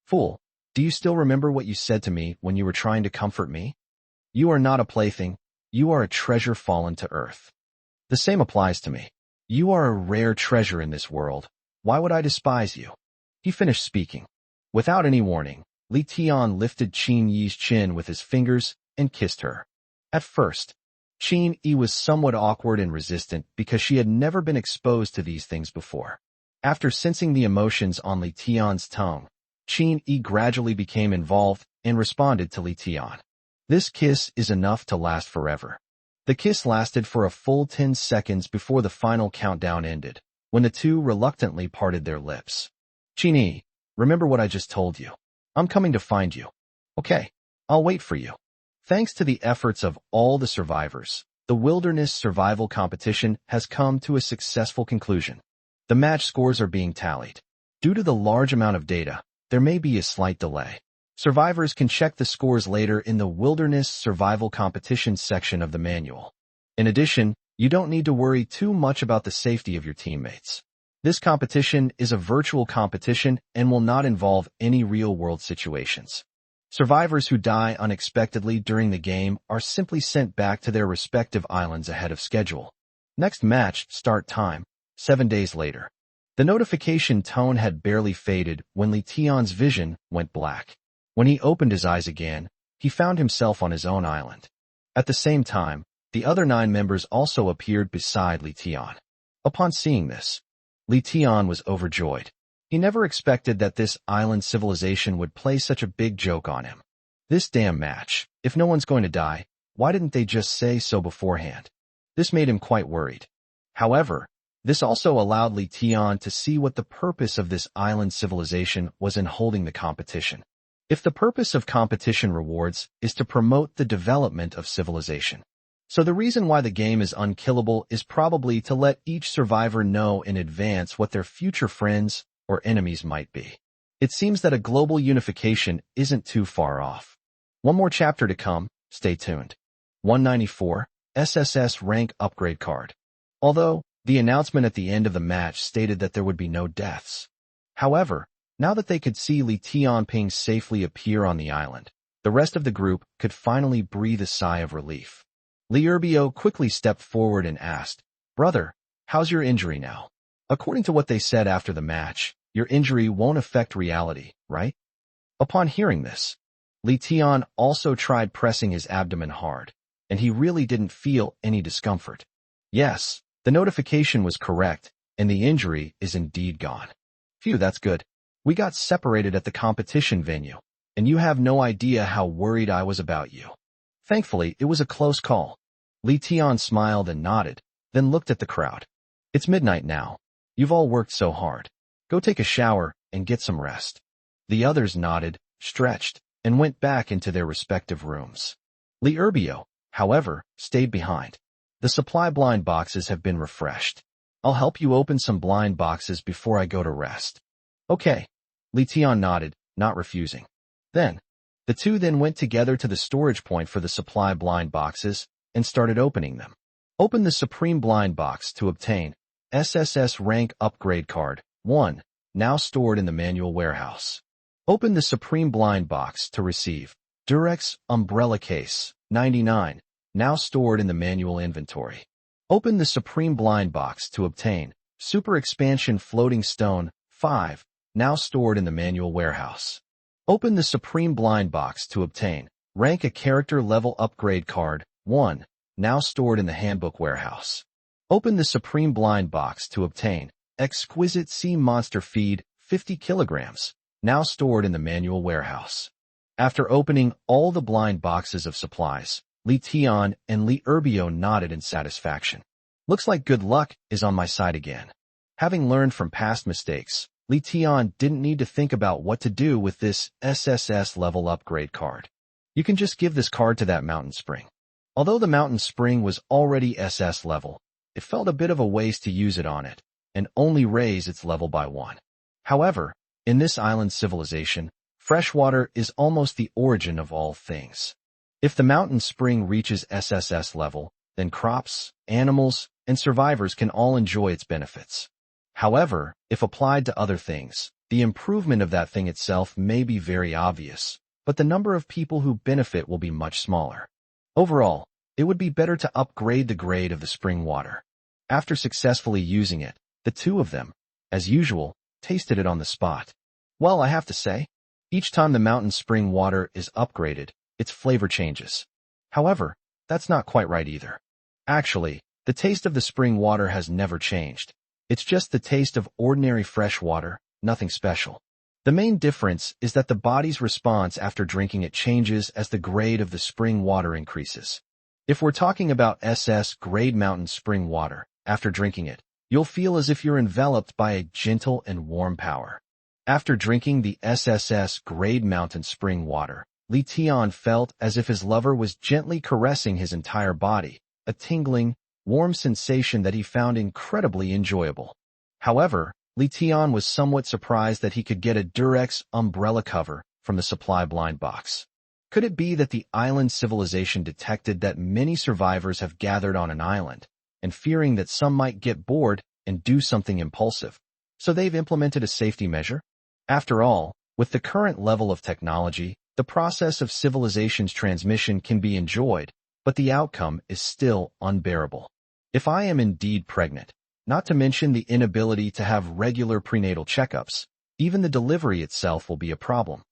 Fool, do you still remember what you said to me when you were trying to comfort me? You are not a plaything, you are a treasure fallen to earth. The same applies to me. You are a rare treasure in this world. Why would I despise you? He finished speaking. Without any warning, Li Tian lifted Qin Yi's chin with his fingers and kissed her. At first, Qin Yi was somewhat awkward and resistant because she had never been exposed to these things before. After sensing the emotions on Li Tian's tongue, Qin Yi gradually became involved and responded to Li Tian. This kiss is enough to last forever. The kiss lasted for a full 10 seconds before the final countdown ended, when the two reluctantly parted their lips. Qin Yi, remember what I just told you. I'm coming to find you. Okay, I'll wait for you. Thanks to the efforts of all the survivors, the wilderness survival competition has come to a successful conclusion. The match scores are being tallied. Due to the large amount of data, there may be a slight delay. Survivors can check the scores later in the Wilderness Survival Competition section of the manual. In addition, you don't need to worry too much about the safety of your teammates. This competition is a virtual competition and will not involve any real-world situations. Survivors who die unexpectedly during the game are simply sent back to their respective islands ahead of schedule. Next match, start time, 7 days later. The notification tone had barely faded when Li Tian's vision went black. When he opened his eyes again, he found himself on his own island. At the same time, the other 9 members also appeared beside Li Tian. Upon seeing this, Li Tian was overjoyed. He never expected that this island civilization would play such a big joke on him. This damn match, if no one's going to die, why didn't they just say so beforehand? This made him quite worried. However, this also allowed Li Tian to see what the purpose of this island civilization was in holding the competition. If the purpose of competition rewards is to promote the development of civilization. So the reason why the game is unkillable is probably to let each survivor know in advance what their future friends or enemies might be. It seems that a global unification isn't too far off. One more chapter to come, stay tuned. 194, SSS rank upgrade card. Although, the announcement at the end of the match stated that there would be no deaths. However, now that they could see Li Tianping safely appear on the island, the rest of the group could finally breathe a sigh of relief. Li Erbio quickly stepped forward and asked, "Brother, how's your injury now? According to what they said after the match, your injury won't affect reality, right?" Upon hearing this, Li Tian also tried pressing his abdomen hard, and he really didn't feel any discomfort. Yes, the notification was correct, and the injury is indeed gone. Phew, that's good. We got separated at the competition venue, and you have no idea how worried I was about you. Thankfully, it was a close call. Li Tian smiled and nodded, then looked at the crowd. It's midnight now. You've all worked so hard. Go take a shower and get some rest. The others nodded, stretched, and went back into their respective rooms. Li Erbio, however, stayed behind. The supply blind boxes have been refreshed. I'll help you open some blind boxes before I go to rest. Okay. Li Tian nodded, not refusing. Then, the two went together to the storage point for the supply blind boxes and started opening them. Open the Supreme Blind Box to obtain SSS rank upgrade card 1, now stored in the manual warehouse. Open the Supreme Blind Box to receive Durex Umbrella Case 99, now stored in the manual inventory. Open the Supreme Blind Box to obtain Super Expansion Floating Stone 5, now stored in the manual warehouse. Open the Supreme Blind Box to obtain Rank a Character Level Upgrade Card 1, now stored in the handbook warehouse. Open the Supreme Blind Box to obtain Exquisite Sea Monster Feed 50 kilograms, now stored in the manual warehouse. After opening all the blind boxes of supplies, Li Tian and Li Erbio nodded in satisfaction. Looks like good luck is on my side again. Having learned from past mistakes, Li Tian didn't need to think about what to do with this SSS level upgrade card. You can just give this card to that mountain spring. Although the mountain spring was already SS level, it felt a bit of a waste to use it on it, and only raise its level by 1. However, in this island civilization, freshwater is almost the origin of all things. If the mountain spring reaches SSS level, then crops, animals, and survivors can all enjoy its benefits. However, if applied to other things, the improvement of that thing itself may be very obvious, but the number of people who benefit will be much smaller. Overall, it would be better to upgrade the grade of the spring water. After successfully using it, the two of them, as usual, tasted it on the spot. Well, I have to say, each time the mountain spring water is upgraded, its flavor changes. However, that's not quite right either. Actually, the taste of the spring water has never changed. It's just the taste of ordinary fresh water, nothing special. The main difference is that the body's response after drinking it changes as the grade of the spring water increases. If we're talking about SS grade mountain spring water, after drinking it, you'll feel as if you're enveloped by a gentle and warm power. After drinking the SSS grade mountain spring water, Li Tian felt as if his lover was gently caressing his entire body, a tingling, warm sensation that he found incredibly enjoyable. However, Li Tian was somewhat surprised that he could get a Durex umbrella cover from the supply blind box. Could it be that the island civilization detected that many survivors have gathered on an island, and fearing that some might get bored and do something impulsive, so they've implemented a safety measure? After all, with the current level of technology, the process of civilization's transmission can be enjoyed, but the outcome is still unbearable. If I am indeed pregnant, not to mention the inability to have regular prenatal checkups, even the delivery itself will be a problem.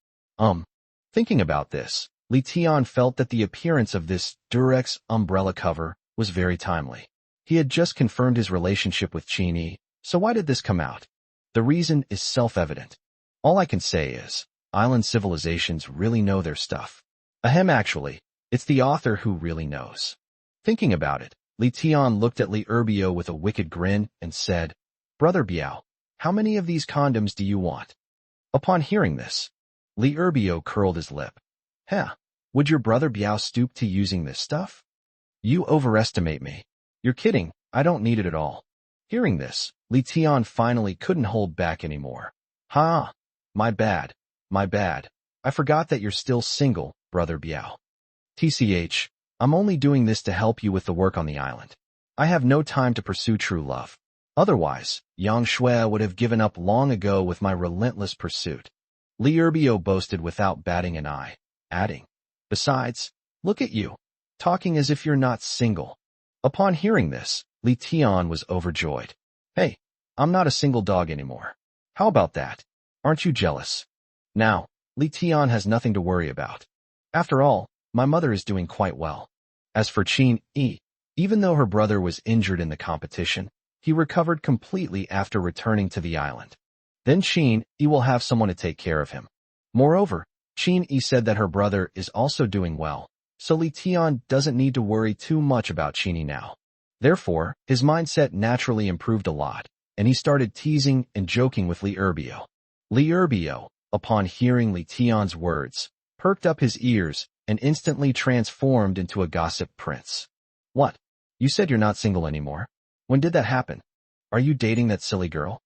Thinking about this, Li Tian felt that the appearance of this Durex umbrella cover was very timely. He had just confirmed his relationship with Qin, so why did this come out? The reason is self-evident. All I can say is, island civilizations really know their stuff. Actually, it's the author who really knows. Thinking about it, Li Tian looked at Li Erbio with a wicked grin and said, "Brother Biao, how many of these condoms do you want?" Upon hearing this, Li Erbio curled his lip. Would your brother Biao stoop to using this stuff? You overestimate me. You're kidding, I don't need it at all. Hearing this, Li Tian finally couldn't hold back anymore. My bad. I forgot that you're still single, brother Biao. TCH, I'm only doing this to help you with the work on the island. I have no time to pursue true love. Otherwise, Yang Shui would have given up long ago with my relentless pursuit. Li Erbio boasted without batting an eye, adding, "Besides, look at you, talking as if you're not single." Upon hearing this, Li Tian was overjoyed. "Hey, I'm not a single dog anymore. How about that? Aren't you jealous?" Now, Li Tian has nothing to worry about. After all, my mother is doing quite well. As for Qin, even though her brother was injured in the competition, he recovered completely after returning to the island. Then Qin will have someone to take care of him. Moreover, Qin said that her brother is also doing well, so Li Tian doesn't need to worry too much about Qin now. Therefore, his mindset naturally improved a lot, and he started teasing and joking with Li Erbio. Li Erbio, upon hearing Li Tian's words, perked up his ears and instantly transformed into a gossip prince. "What? You said you're not single anymore? When did that happen? Are you dating that silly girl?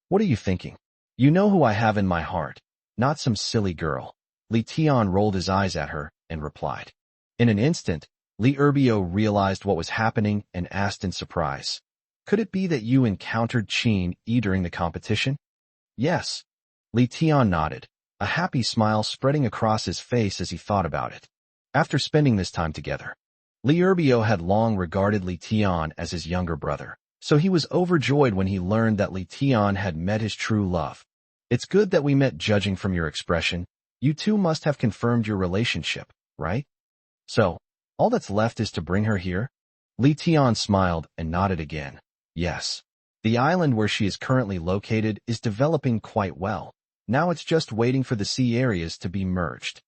What are you thinking? You know who I have in my heart, not some silly girl." Li Tian rolled his eyes at her and replied. In an instant, Li Erbio realized what was happening and asked in surprise, "Could it be that you encountered Qin during the competition?" "Yes." Li Tian nodded, a happy smile spreading across his face as he thought about it. After spending this time together, Li Erbio had long regarded Li Tian as his younger brother, so he was overjoyed when he learned that Li Tian had met his true love. "It's good that we met. Judging from your expression, you two must have confirmed your relationship, right? So, all that's left is to bring her here?" Li Tian smiled and nodded again. "Yes. The island where she is currently located is developing quite well. Now it's just waiting for the sea areas to be merged."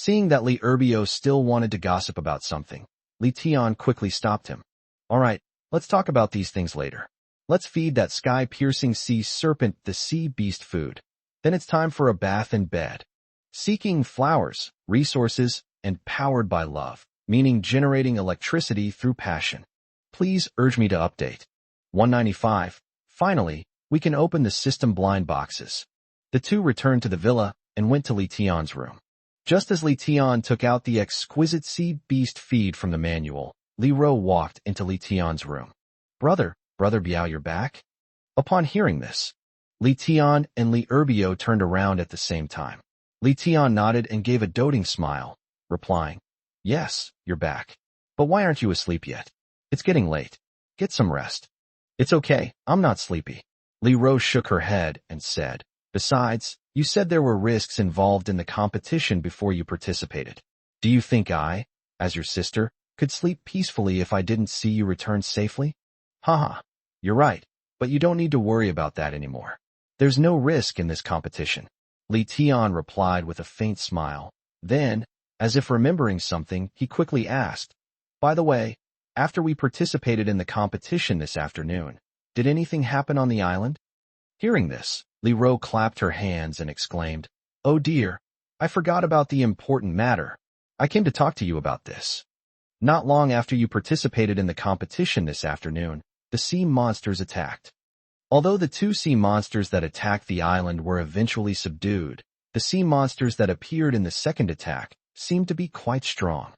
Seeing that Li Urbio still wanted to gossip about something, Li Tian quickly stopped him. All right, let's talk about these things later. Let's feed that sky-piercing sea serpent the sea beast food. Then it's time for a bath and bed. Seeking flowers, resources, and powered by love, meaning generating electricity through passion. Please urge me to update. 195. Finally, we can open the system blind boxes. The two returned to the villa and went to Li Tian's room. Just as Li Tian took out the exquisite sea beast feed from the manual, Li Ro walked into Li Tian's room. Brother Biao, you're back? Upon hearing this, Li Tian and Li Urbio turned around at the same time. Li Tian nodded and gave a doting smile, replying, Yes, you're back. But why aren't you asleep yet? It's getting late. Get some rest. It's okay, I'm not sleepy. Li Ro shook her head and said, Besides, you said there were risks involved in the competition before you participated. Do you think I, as your sister, could sleep peacefully if I didn't see you return safely? Haha, you're right, but you don't need to worry about that anymore. There's no risk in this competition. Li Tian replied with a faint smile. Then, as if remembering something, he quickly asked, By the way, after we participated in the competition this afternoon, did anything happen on the island? Hearing this, Li Ro clapped her hands and exclaimed, Oh dear, I forgot about the important matter. I came to talk to you about this. Not long after you participated in the competition this afternoon, the sea monsters attacked. Although the two sea monsters that attacked the island were eventually subdued, the sea monsters that appeared in the second attack seemed to be quite strong.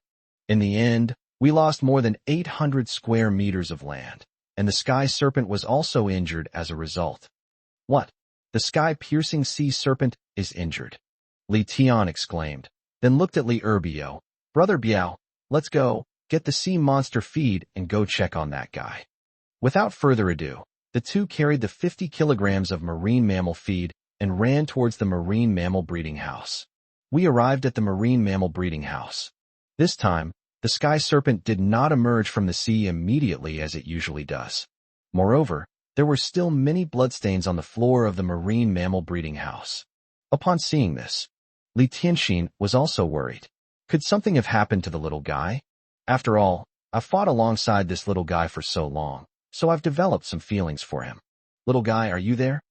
In the end, we lost more than 800 square meters of land, and the sky serpent was also injured as a result. What? The sky-piercing sea serpent is injured? Li Tian exclaimed, then looked at Li Urbio. Brother Biao, let's go, get the sea monster feed and go check on that guy. Without further ado, the two carried the 50 kilograms of marine mammal feed and ran towards the marine mammal breeding house. We arrived at the marine mammal breeding house. This time, the sky serpent did not emerge from the sea immediately as it usually does. Moreover, there were still many bloodstains on the floor of the marine mammal breeding house. Upon seeing this, Li Tianxin was also worried. Could something have happened to the little guy? After all, I've fought alongside this little guy for so long, so I've developed some feelings for him. Little guy, are you there?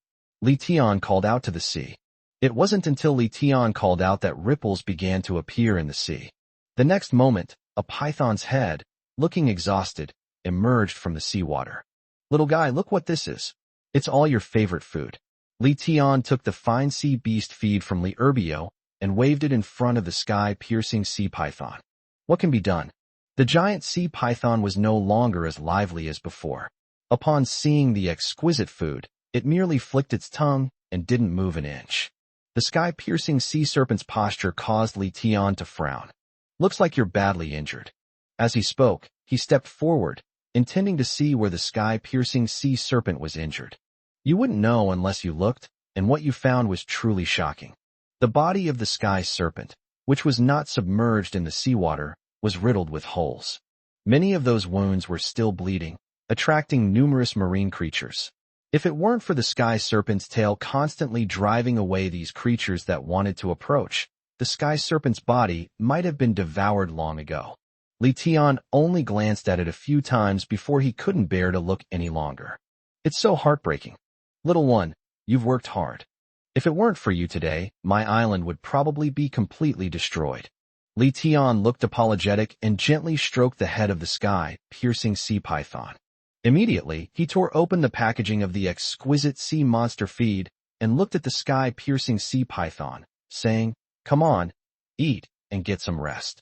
Li Tian called out to the sea. It wasn't until Li Tian called out that ripples began to appear in the sea. The next moment, a python's head, looking exhausted, emerged from the seawater. Little guy, look what this is. It's all your favorite food. Li Tian took the fine sea beast feed from Li Urbio and waved it in front of the sky-piercing sea python. What can be done? The giant sea python was no longer as lively as before. Upon seeing the exquisite food, it merely flicked its tongue and didn't move an inch. The sky-piercing sea serpent's posture caused Li Tian to frown. Looks like you're badly injured. As he spoke, he stepped forward, intending to see where the sky-piercing sea serpent was injured. You wouldn't know unless you looked, and what you found was truly shocking. The body of the sky serpent, which was not submerged in the seawater, was riddled with holes. Many of those wounds were still bleeding, attracting numerous marine creatures. If it weren't for the sky serpent's tail constantly driving away these creatures that wanted to approach, the sky serpent's body might have been devoured long ago. Li Tian only glanced at it a few times before he couldn't bear to look any longer. It's so heartbreaking. Little one, you've worked hard. If it weren't for you today, my island would probably be completely destroyed. Li Tian looked apologetic and gently stroked the head of the sky-piercing sea python. Immediately, he tore open the packaging of the exquisite sea monster feed and looked at the sky-piercing sea python, saying, Come on, eat, and get some rest.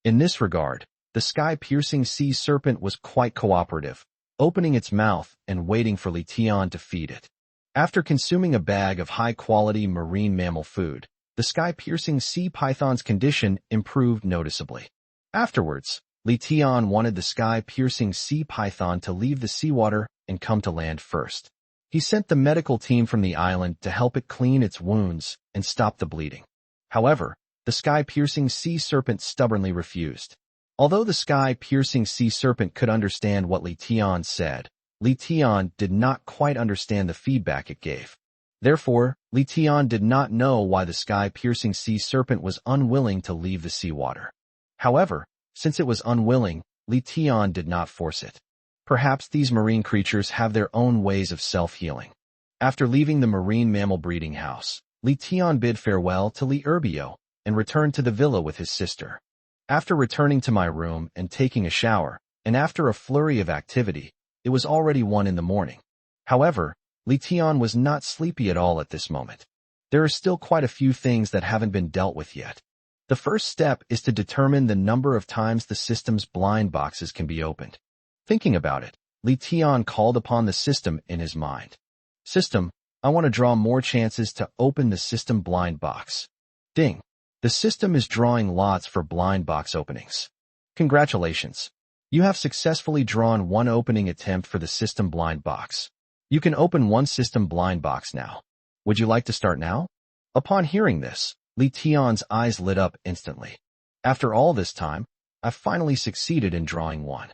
In this regard, the sky-piercing sea serpent was quite cooperative, opening its mouth and waiting for Li Tian to feed it. After consuming a bag of high-quality marine mammal food, the sky-piercing sea python's condition improved noticeably. Afterwards, Li Tian wanted the sky-piercing sea python to leave the seawater and come to land first. He sent the medical team from the island to help it clean its wounds and stop the bleeding. However, the sky-piercing sea serpent stubbornly refused. Although the sky-piercing sea serpent could understand what Li Tian said, Li Tian did not quite understand the feedback it gave. Therefore, Li Tian did not know why the sky-piercing sea serpent was unwilling to leave the seawater. However, since it was unwilling, Li Tian did not force it. Perhaps these marine creatures have their own ways of self-healing. After leaving the marine mammal breeding house, Li Tian bid farewell to Li Erbio and returned to the villa with his sister. After returning to my room and taking a shower, and after a flurry of activity, it was already 1 in the morning. However, Li Tian was not sleepy at all at this moment. There are still quite a few things that haven't been dealt with yet. The first step is to determine the number of times the system's blind boxes can be opened. Thinking about it, Li Tian called upon the system in his mind. System, I want to draw more chances to open the system blind box. Ding. The system is drawing lots for blind box openings. Congratulations. You have successfully drawn 1 opening attempt for the system blind box. You can open 1 system blind box now. Would you like to start now? Upon hearing this, Li Tian's eyes lit up instantly. After all this time, I finally succeeded in drawing 1.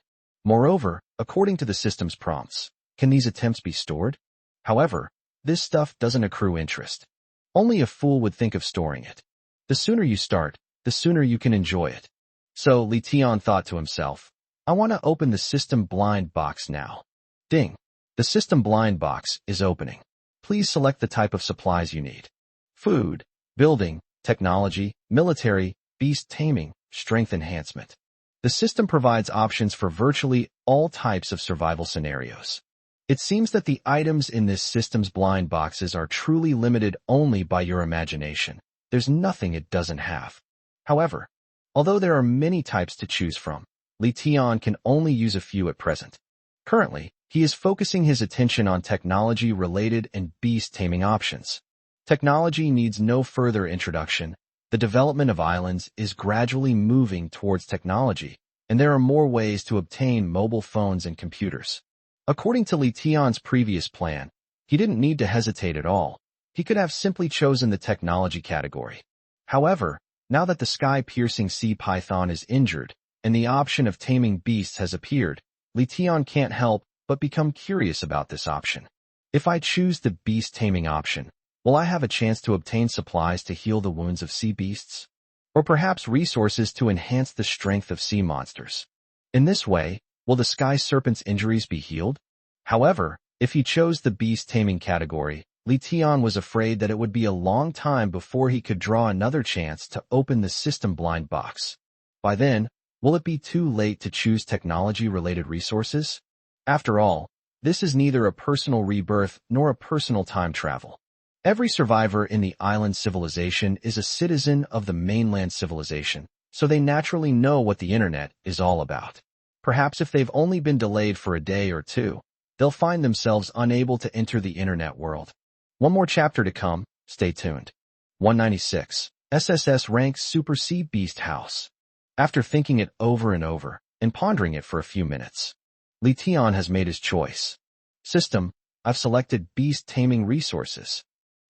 Moreover, according to the system's prompts, can these attempts be stored? However, this stuff doesn't accrue interest. Only a fool would think of storing it. The sooner you start, the sooner you can enjoy it. So Li Tian thought to himself, I want to open the system blind box now. Ding. The system blind box is opening. Please select the type of supplies you need. Food, building, technology, military, beast taming, strength enhancement. The system provides options for virtually all types of survival scenarios. It seems that the items in this system's blind boxes are truly limited only by your imagination. There's nothing it doesn't have. However, although there are many types to choose from, Li Tian can only use a few at present. Currently, he is focusing his attention on technology-related and beast-taming options. Technology needs no further introduction. The development of islands is gradually moving towards technology, and there are more ways to obtain mobile phones and computers. According to Li Tian's previous plan, he didn't need to hesitate at all. He could have simply chosen the technology category. However, now that the sky-piercing sea python is injured and the option of taming beasts has appeared, Li Tian can't help but become curious about this option. If I choose the beast taming option, will I have a chance to obtain supplies to heal the wounds of sea beasts? Or perhaps resources to enhance the strength of sea monsters? In this way, will the sky serpent's injuries be healed? However, if he chose the beast taming category, Li Tian was afraid that it would be a long time before he could draw another chance to open the system blind box. By then, will it be too late to choose technology-related resources? After all, this is neither a personal rebirth nor a personal time travel. Every survivor in the island civilization is a citizen of the mainland civilization, so they naturally know what the internet is all about. Perhaps if they've only been delayed for a day or two, they'll find themselves unable to enter the internet world. One more chapter to come, stay tuned. 196. SSS Rank Super Sea Beast House. After thinking it over and over, and pondering it for a few minutes, Li Tian has made his choice. System, I've selected Beast Taming Resources.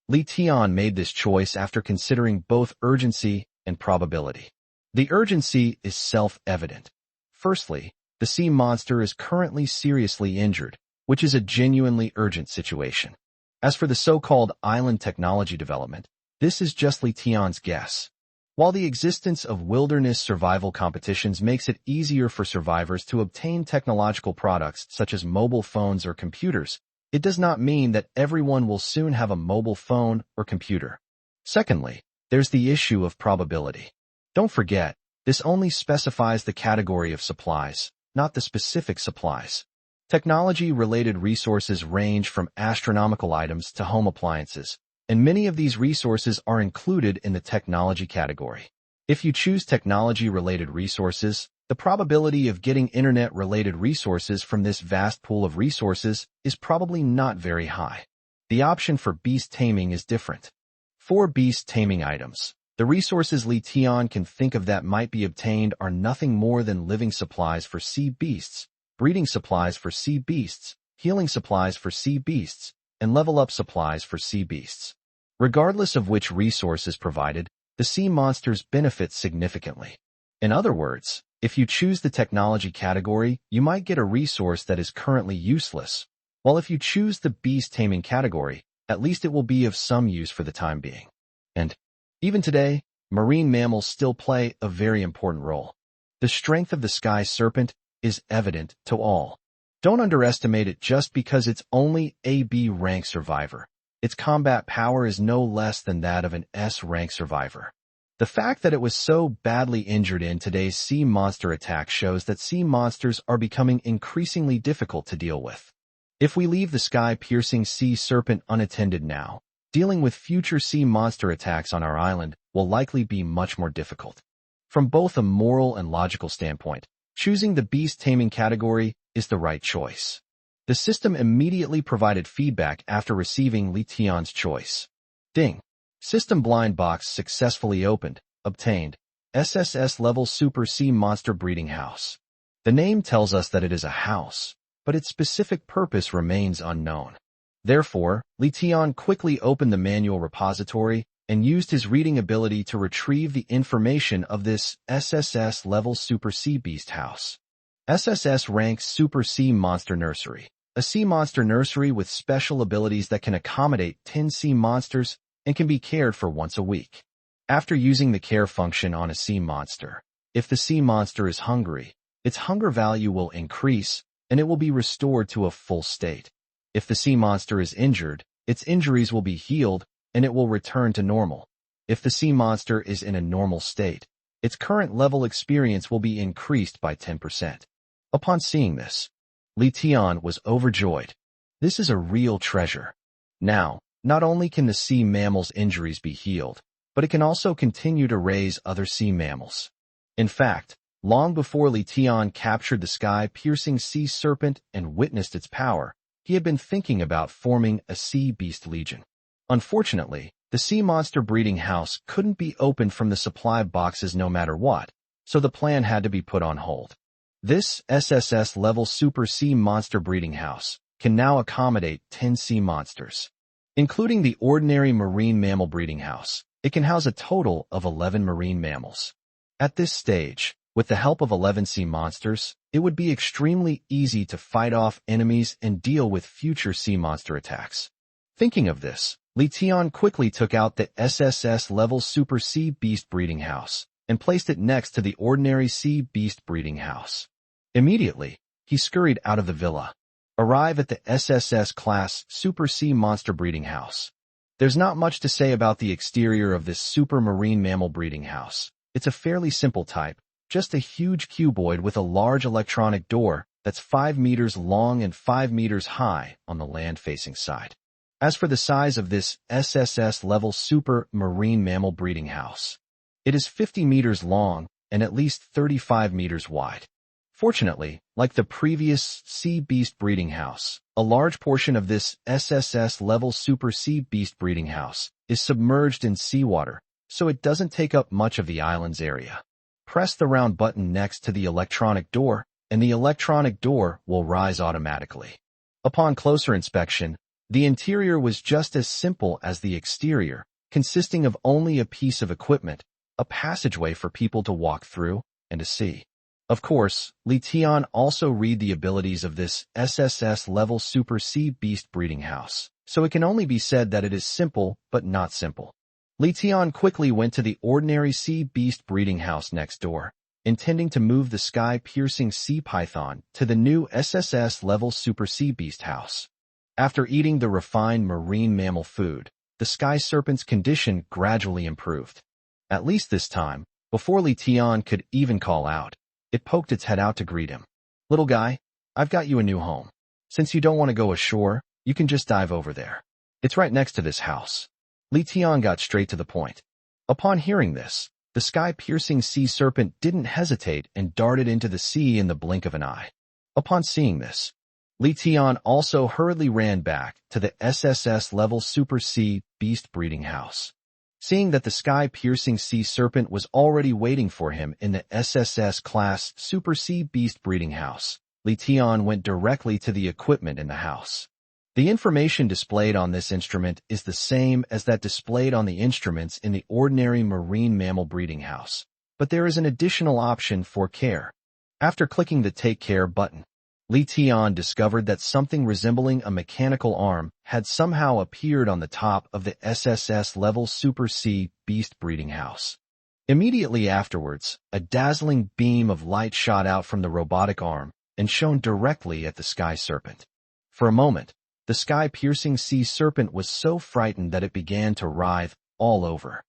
Li Tian made this choice after considering both urgency and probability. The urgency is self-evident. Firstly, the sea monster is currently seriously injured, which is a genuinely urgent situation. As for the so-called island technology development, this is just Li Tian's guess. While the existence of wilderness survival competitions makes it easier for survivors to obtain technological products such as mobile phones or computers, it does not mean that everyone will soon have a mobile phone or computer. Secondly, there's the issue of probability. Don't forget, this only specifies the category of supplies, not the specific supplies. Technology-related resources range from astronomical items to home appliances, and many of these resources are included in the technology category. If you choose technology-related resources, the probability of getting internet-related resources from this vast pool of resources is probably not very high. The option for beast taming is different. For beast taming items, the resources Li Tian can think of that might be obtained are nothing more than living supplies for sea beasts, breeding supplies for sea beasts, healing supplies for sea beasts, and level-up supplies for sea beasts. Regardless of which resource is provided, the sea monsters benefit significantly. In other words, if you choose the technology category, you might get a resource that is currently useless, while if you choose the beast taming category, At least it will be of some use for the time being. And even today, marine mammals still play a very important role. The strength of the sky serpent is evident to all. Don't underestimate it just because it's only a B rank survivor. Its combat power is no less than that of an S rank survivor. The fact that it was so badly injured in today's sea monster attack shows that sea monsters are becoming increasingly difficult to deal with. If we leave the sky-piercing sea serpent unattended now, dealing with future sea monster attacks on our island will likely be much more difficult. From both a moral and logical standpoint, choosing the beast taming category is the right choice. The system immediately provided feedback after receiving Li Tian's choice. Ding. System blind box successfully opened. Obtained. SSS level Super Sea Monster Breeding House. The name tells us that it is a house, but its specific purpose remains unknown. Therefore, Li Tian quickly opened the manual repository and used his reading ability to retrieve the information of this SSS level Super Sea Beast House. SSS ranks Super Sea Monster Nursery, a sea monster nursery with special abilities that can accommodate 10 sea monsters and can be cared for once a week. After using the care function on a sea monster, if the sea monster is hungry, its hunger value will increase and it will be restored to a full state. If the sea monster is injured, its injuries will be healed and it will return to normal. If the sea monster is in a normal state, its current level experience will be increased by 10%. Upon seeing this, Li Tian was overjoyed. This is a real treasure. Now, not only can the sea mammal's injuries be healed, but it can also continue to raise other sea mammals. In fact, long before Li Tian captured the sky-piercing sea serpent and witnessed its power, he had been thinking about forming a sea beast legion. Unfortunately, the sea monster breeding house couldn't be opened from the supply boxes no matter what, so the plan had to be put on hold. This SSS level Super Sea Monster Breeding House can now accommodate 10 sea monsters. Including the ordinary marine mammal breeding house, it can house a total of 11 marine mammals. At this stage, with the help of 11 sea monsters, it would be extremely easy to fight off enemies and deal with future sea monster attacks. Thinking of this, Li Tian quickly took out the SSS level Super Sea Beast Breeding House and placed it next to the ordinary Sea Beast Breeding House. Immediately, he scurried out of the villa. Arrive at the SSS class Super Sea Monster Breeding House. There's not much to say about the exterior of this super marine mammal breeding house. It's a fairly simple type, just a huge cuboid with a large electronic door that's 5 meters long and 5 meters high on the land-facing side. As for the size of this SSS level super marine mammal breeding house, it is 50 meters long and at least 35 meters wide. Fortunately, like the previous Sea Beast breeding house, a large portion of this SSS level Super Sea Beast breeding house is submerged in seawater, so it doesn't take up much of the island's area. Press the round button next to the electronic door, and the electronic door will rise automatically. Upon closer inspection, the interior was just as simple as the exterior, consisting of only a piece of equipment, a passageway for people to walk through, and a sea. Of course, Li Tian also read the abilities of this SSS level Super Sea Beast breeding house, so it can only be said that it is simple but not simple. Li Tian quickly went to the ordinary Sea Beast breeding house next door, intending to move the sky-piercing sea python to the new SSS level Super Sea Beast house. After eating the refined marine mammal food, the sky serpent's condition gradually improved. At least this time, before Li Tian could even call out, it poked its head out to greet him. Little guy, I've got you a new home. Since you don't want to go ashore, you can just dive over there. It's right next to this house. Li Tian got straight to the point. Upon hearing this, the sky-piercing sea serpent didn't hesitate and darted into the sea in the blink of an eye. Upon seeing this, Li Tian also hurriedly ran back to the SSS level Super Sea Beast breeding house. Seeing that the sky-piercing sea serpent was already waiting for him in the SSS class Super Sea Beast breeding house, Li Tian went directly to the equipment in the house. The information displayed on this instrument is the same as that displayed on the instruments in the ordinary marine mammal breeding house, but there is an additional option for care. After clicking the Take Care button, Li Tian discovered that something resembling a mechanical arm had somehow appeared on the top of the SSS-level Super C beast breeding house. Immediately afterwards, a dazzling beam of light shot out from the robotic arm and shone directly at the sky serpent. For a moment, the sky-piercing sea serpent was so frightened that it began to writhe all over.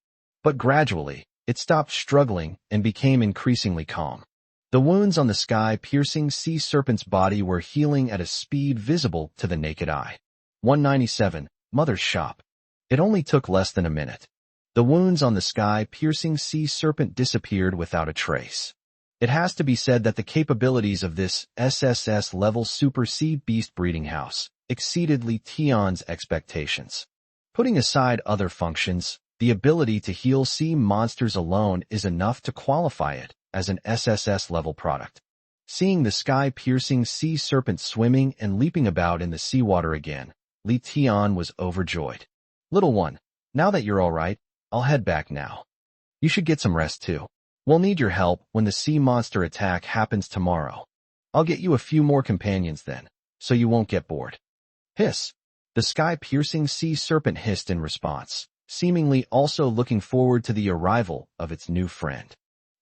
But gradually, it stopped struggling and became increasingly calm. The wounds on the sky-piercing sea serpent's body were healing at a speed visible to the naked eye. 197. Mother's Shop. It only took less than a minute. The wounds on the sky-piercing sea serpent disappeared without a trace. It has to be said that the capabilities of this SSS-level Super Sea beast breeding house exceeded Li Tian's expectations. Putting aside other functions, the ability to heal sea monsters alone is enough to qualify it as an SSS-level product. Seeing the sky-piercing sea serpent swimming and leaping about in the seawater again, Li Tian was overjoyed. Little one, now that you're all right, I'll head back now. You should get some rest too. We'll need your help when the sea monster attack happens tomorrow. I'll get you a few more companions then, so you won't get bored. Hiss. The sky-piercing sea serpent hissed in response, seemingly also looking forward to the arrival of its new friend.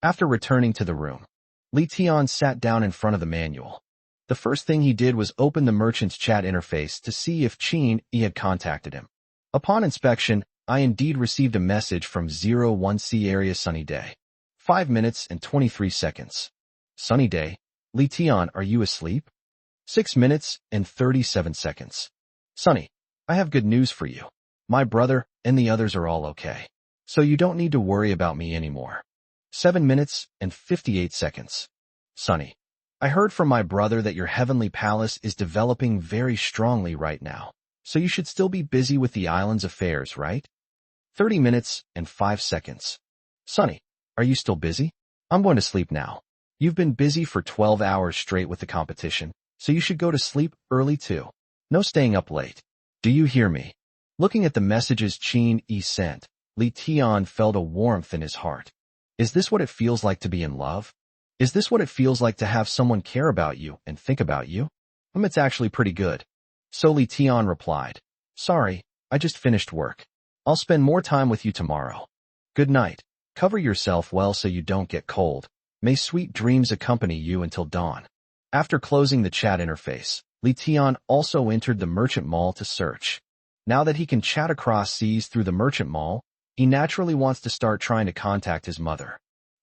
After returning to the room, Li Tian sat down in front of the manual. The first thing he did was open the merchant's chat interface to see if Qin Yi had contacted him. Upon inspection, I indeed received a message from 01C area Sunny Day. 5 minutes and 23 seconds. Sunny Day, Li Tian, are you asleep? 6 minutes and 37 seconds. Sunny, I have good news for you. My brother and the others are all okay. So you don't need to worry about me anymore. 7 minutes and 58 seconds. Sunny, I heard from my brother that your heavenly palace is developing very strongly right now, so you should still be busy with the island's affairs, right? 30 minutes and 5 seconds. Sunny, are you still busy? I'm going to sleep now. You've been busy for 12 hours straight with the competition, so you should go to sleep early too. No staying up late. Do you hear me? Looking at the messages Qin Yi sent, Li Tian felt a warmth in his heart. Is this what it feels like to be in love? Is this what it feels like to have someone care about you and think about you? It's actually pretty good. So Li Tian replied, sorry, I just finished work. I'll spend more time with you tomorrow. Good night. Cover yourself well so you don't get cold. May sweet dreams accompany you until dawn. After closing the chat interface, Li Tian also entered the merchant mall to search. Now that he can chat across seas through the merchant mall, he naturally wants to start trying to contact his mother.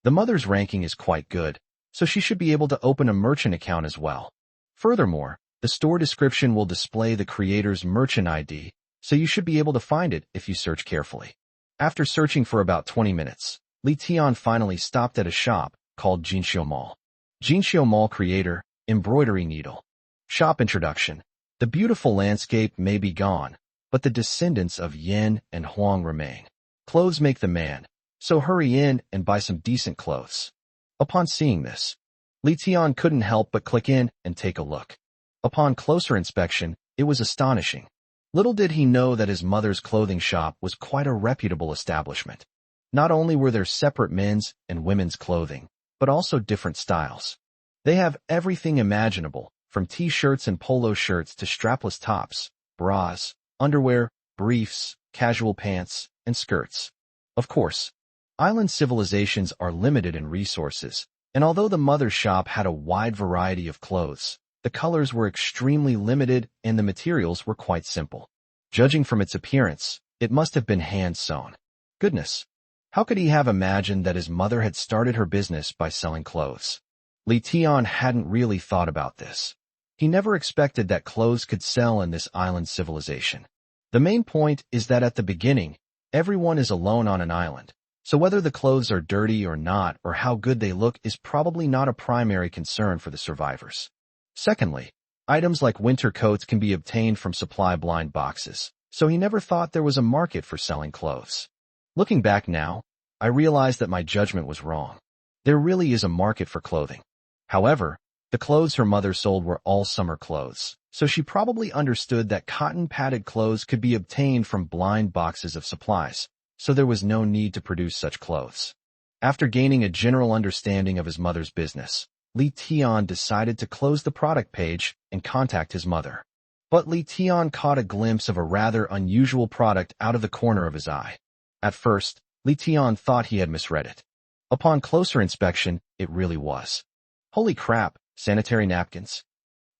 The mother's ranking is quite good, so she should be able to open a merchant account as well. Furthermore, the store description will display the creator's merchant ID, so you should be able to find it if you search carefully. After searching for about 20 minutes, Li Tian finally stopped at a shop called Jinxiu Mall. Jinxiu Mall creator, embroidery needle. Shop introduction. The beautiful landscape may be gone, but the descendants of Yin and Huang remain. Clothes make the man, so hurry in and buy some decent clothes. Upon seeing this, Li Tian couldn't help but click in and take a look. Upon closer inspection, it was astonishing. Little did he know that his mother's clothing shop was quite a reputable establishment. Not only were there separate men's and women's clothing, but also different styles. They have everything imaginable, from t-shirts and polo shirts to strapless tops, bras, underwear, briefs, casual pants, and skirts. Of course, island civilizations are limited in resources, and although the mother shop had a wide variety of clothes, the colors were extremely limited and the materials were quite simple. Judging from its appearance, it must have been hand-sewn. Goodness, how could he have imagined that his mother had started her business by selling clothes? Li Tian hadn't really thought about this. He never expected that clothes could sell in this island civilization. The main point is that at the beginning, everyone is alone on an island, so whether the clothes are dirty or not or how good they look is probably not a primary concern for the survivors. Secondly, items like winter coats can be obtained from supply blind boxes, so he never thought there was a market for selling clothes. Looking back now, I realize that my judgment was wrong. There really is a market for clothing. However, the clothes her mother sold were all summer clothes, so she probably understood that cotton-padded clothes could be obtained from blind boxes of supplies, so there was no need to produce such clothes. After gaining a general understanding of his mother's business, Li Tian decided to close the product page and contact his mother. But Li Tian caught a glimpse of a rather unusual product out of the corner of his eye. At first, Li Tian thought he had misread it. Upon closer inspection, it really was. Holy crap, sanitary napkins.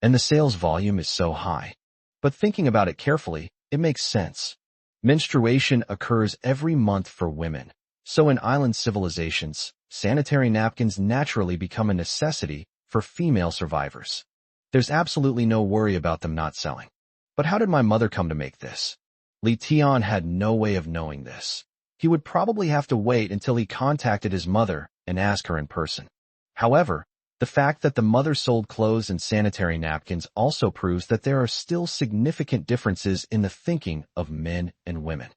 And the sales volume is so high. But thinking about it carefully, it makes sense. Menstruation occurs every month for women. So in island civilizations, sanitary napkins naturally become a necessity for female survivors. There's absolutely no worry about them not selling. But how did my mother come to make this? Li Tian had no way of knowing this. He would probably have to wait until he contacted his mother and ask her in person. However, the fact that the mother sold clothes and sanitary napkins also proves that there are still significant differences in the thinking of men and women.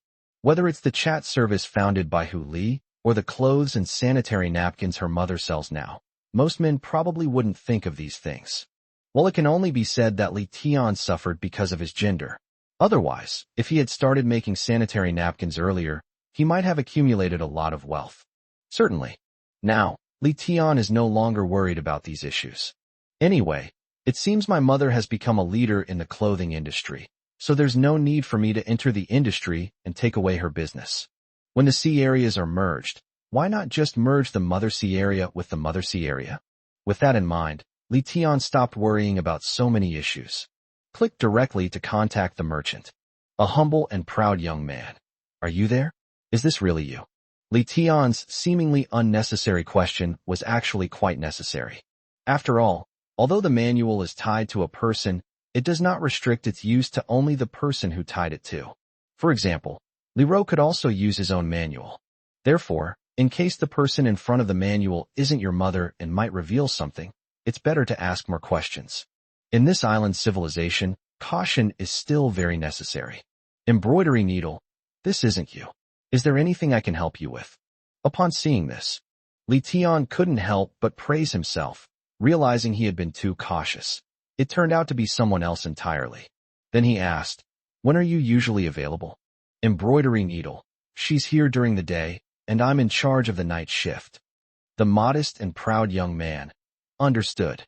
Whether it's the chat service founded by Hu Li or the clothes and sanitary napkins her mother sells now, most men probably wouldn't think of these things. Well, it can only be said that Li Tian suffered because of his gender. Otherwise, if he had started making sanitary napkins earlier, he might have accumulated a lot of wealth. Certainly. Now, Li Tian is no longer worried about these issues. Anyway, it seems my mother has become a leader in the clothing industry, so there's no need for me to enter the industry and take away her business. When the sea areas are merged, why not just merge the Mother Sea area with the Mother Sea area? With that in mind, Li Tian stopped worrying about so many issues. Click directly to contact the merchant. A humble and proud young man. Are you there? Is this really you? Li Tian's seemingly unnecessary question was actually quite necessary. After all, although the manual is tied to a person, it does not restrict its use to only the person who tied it to. For example, Leroy could also use his own manual. Therefore, in case the person in front of the manual isn't your mother and might reveal something, it's better to ask more questions. In this island civilization, caution is still very necessary. Embroidery needle, this isn't you. Is there anything I can help you with? Upon seeing this, Li Tian couldn't help but praise himself, realizing he had been too cautious. It turned out to be someone else entirely. Then he asked, when are you usually available? Embroidery needle, she's here during the day, and I'm in charge of the night shift. The modest and proud young man. Understood.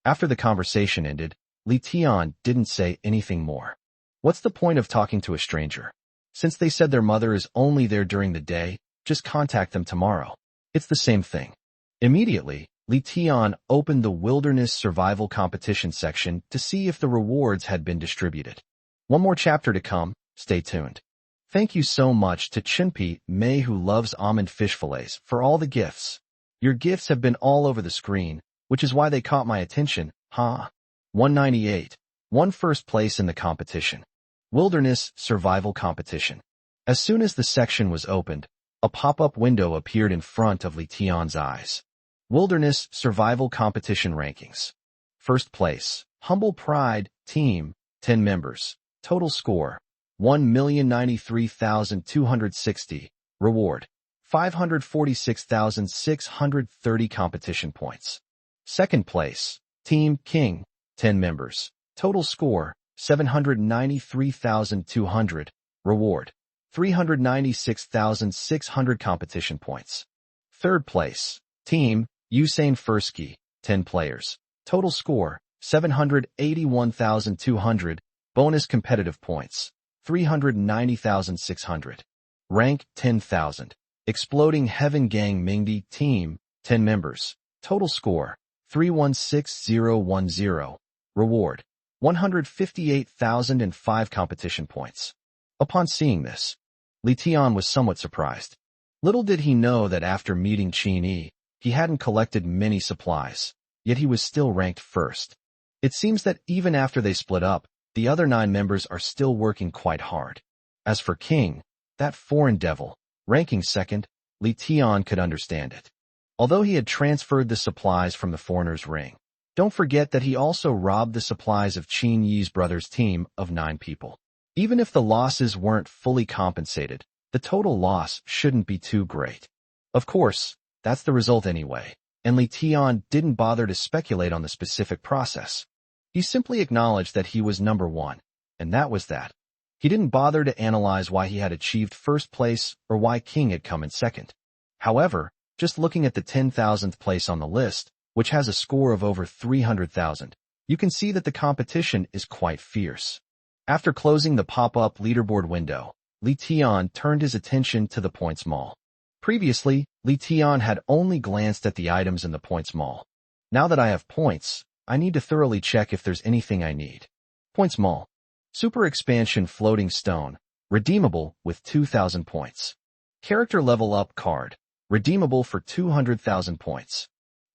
After the conversation ended, Li Tian didn't say anything more. What's the point of talking to a stranger? Since they said their mother is only there during the day, just contact them tomorrow. It's the same thing. Immediately, Li Tian opened the Wilderness Survival Competition section to see if the rewards had been distributed. One more chapter to come, stay tuned. Thank you so much to Chinpi Mei who loves almond fish fillets for all the gifts. Your gifts have been all over the screen, which is why they caught my attention, huh? 198. Won first place in the competition. Wilderness Survival Competition. As soon as the section was opened, a pop-up window appeared in front of Li Tian's eyes. Wilderness Survival Competition Rankings. First place, Humble Pride, Team, 10 members. Total score, 1,093,260. Reward, 546,630 competition points. Second place, Team King, 10 members. Total score, 793,200. Reward, 396,600 competition points. Third place, Team Usain Fursky, 10 players. Total score, 781,200. Bonus competitive points, 390,600. Rank, 10,000. Exploding Heaven Gang Mingdi Team, 10 members. Total score, 316010. Reward, 158,005 competition points. Upon seeing this, Li Tian was somewhat surprised. Little did he know that after meeting Qin Yi, he hadn't collected many supplies, yet he was still ranked first. It seems that even after they split up, the other 9 members are still working quite hard. As for King, that foreign devil, ranking second, Li Tian could understand it. Although he had transferred the supplies from the foreigner's ring, don't forget that he also robbed the supplies of Qin Yi's brother's team of 9 people. Even if the losses weren't fully compensated, the total loss shouldn't be too great. Of course, that's the result anyway, and Li Tian didn't bother to speculate on the specific process. He simply acknowledged that he was number 1, and that was that. He didn't bother to analyze why he had achieved first place or why King had come in second. However, just looking at the 10,000th place on the list, which has a score of over 300,000. You can see that the competition is quite fierce. After closing the pop-up leaderboard window, Li Tian turned his attention to the points mall. Previously, Li Tian had only glanced at the items in the points mall. Now that I have points, I need to thoroughly check if there's anything I need. Points mall. Super expansion floating stone, redeemable with 2,000 points. Character level up card, redeemable for 200,000 points.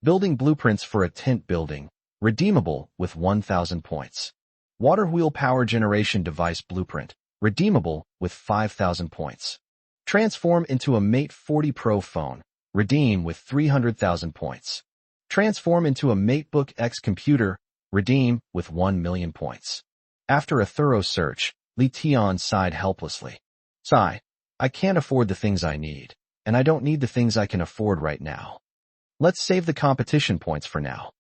Building blueprints for a tent building, redeemable with 1,000 points. Water wheel power generation device blueprint, redeemable with 5,000 points. Transform into a Mate 40 Pro phone, redeem with 300,000 points. Transform into a MateBook X computer, redeem with 1 million points. After a thorough search, Li Tian sighed helplessly. Sigh, I can't afford the things I need, and I don't need the things I can afford right now. Let's save the competition points for now.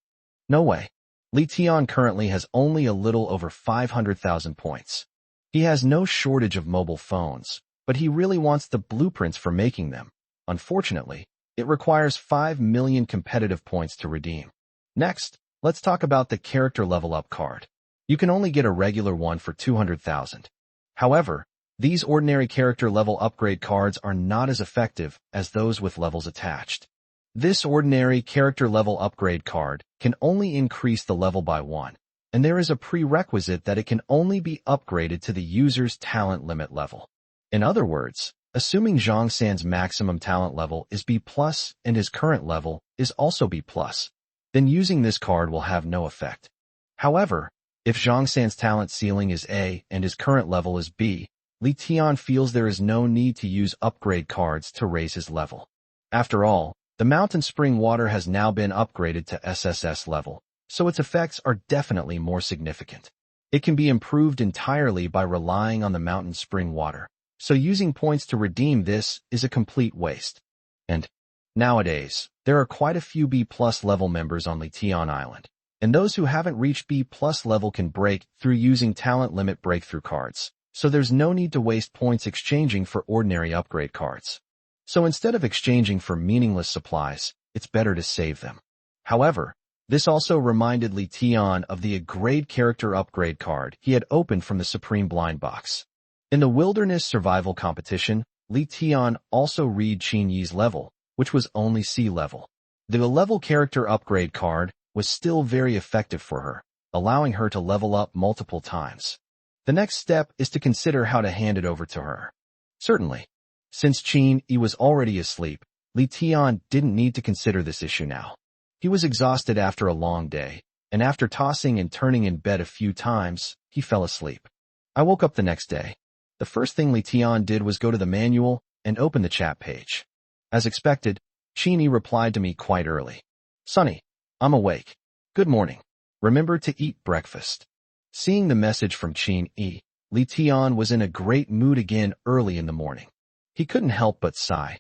No way. Li Tian currently has only a little over 500,000 points. He has no shortage of mobile phones, but he really wants the blueprints for making them. Unfortunately, it requires 5 million competitive points to redeem. Next, let's talk about the character level up card. You can only get a regular one for 200,000. However, these ordinary character level upgrade cards are not as effective as those with levels attached. This ordinary character level upgrade card can only increase the level by 1, and there is a prerequisite that it can only be upgraded to the user's talent limit level. In other words, assuming Zhang San's maximum talent level is B+, and his current level is also B+, then using this card will have no effect. However, if Zhang San's talent ceiling is A and his current level is B, Li Tian feels there is no need to use upgrade cards to raise his level. After all, the mountain spring water has now been upgraded to SSS level, so its effects are definitely more significant. It can be improved entirely by relying on the mountain spring water, so using points to redeem this is a complete waste. And nowadays, there are quite a few B+ level members on Li Tian Island, and those who haven't reached B+ level can break through using talent limit breakthrough cards, so there's no need to waste points exchanging for ordinary upgrade cards. So instead of exchanging for meaningless supplies, it's better to save them. However, this also reminded Li Tian of the grade character upgrade card he had opened from the Supreme Blind Box. In the Wilderness Survival competition, Li Tian also read Qin Yi's level, which was only C level. The level character upgrade card was still very effective for her, allowing her to level up multiple times. The next step is to consider how to hand it over to her. Certainly. Since Qin Yi was already asleep, Li Tian didn't need to consider this issue now. He was exhausted after a long day, and after tossing and turning in bed a few times, he fell asleep. I woke up the next day. The first thing Li Tian did was go to the manual and open the chat page. As expected, Qin Yi replied to me quite early. Sonny, I'm awake. Good morning. Remember to eat breakfast. Seeing the message from Qin Yi, Li Tian was in a great mood again early in the morning. He couldn't help but sigh.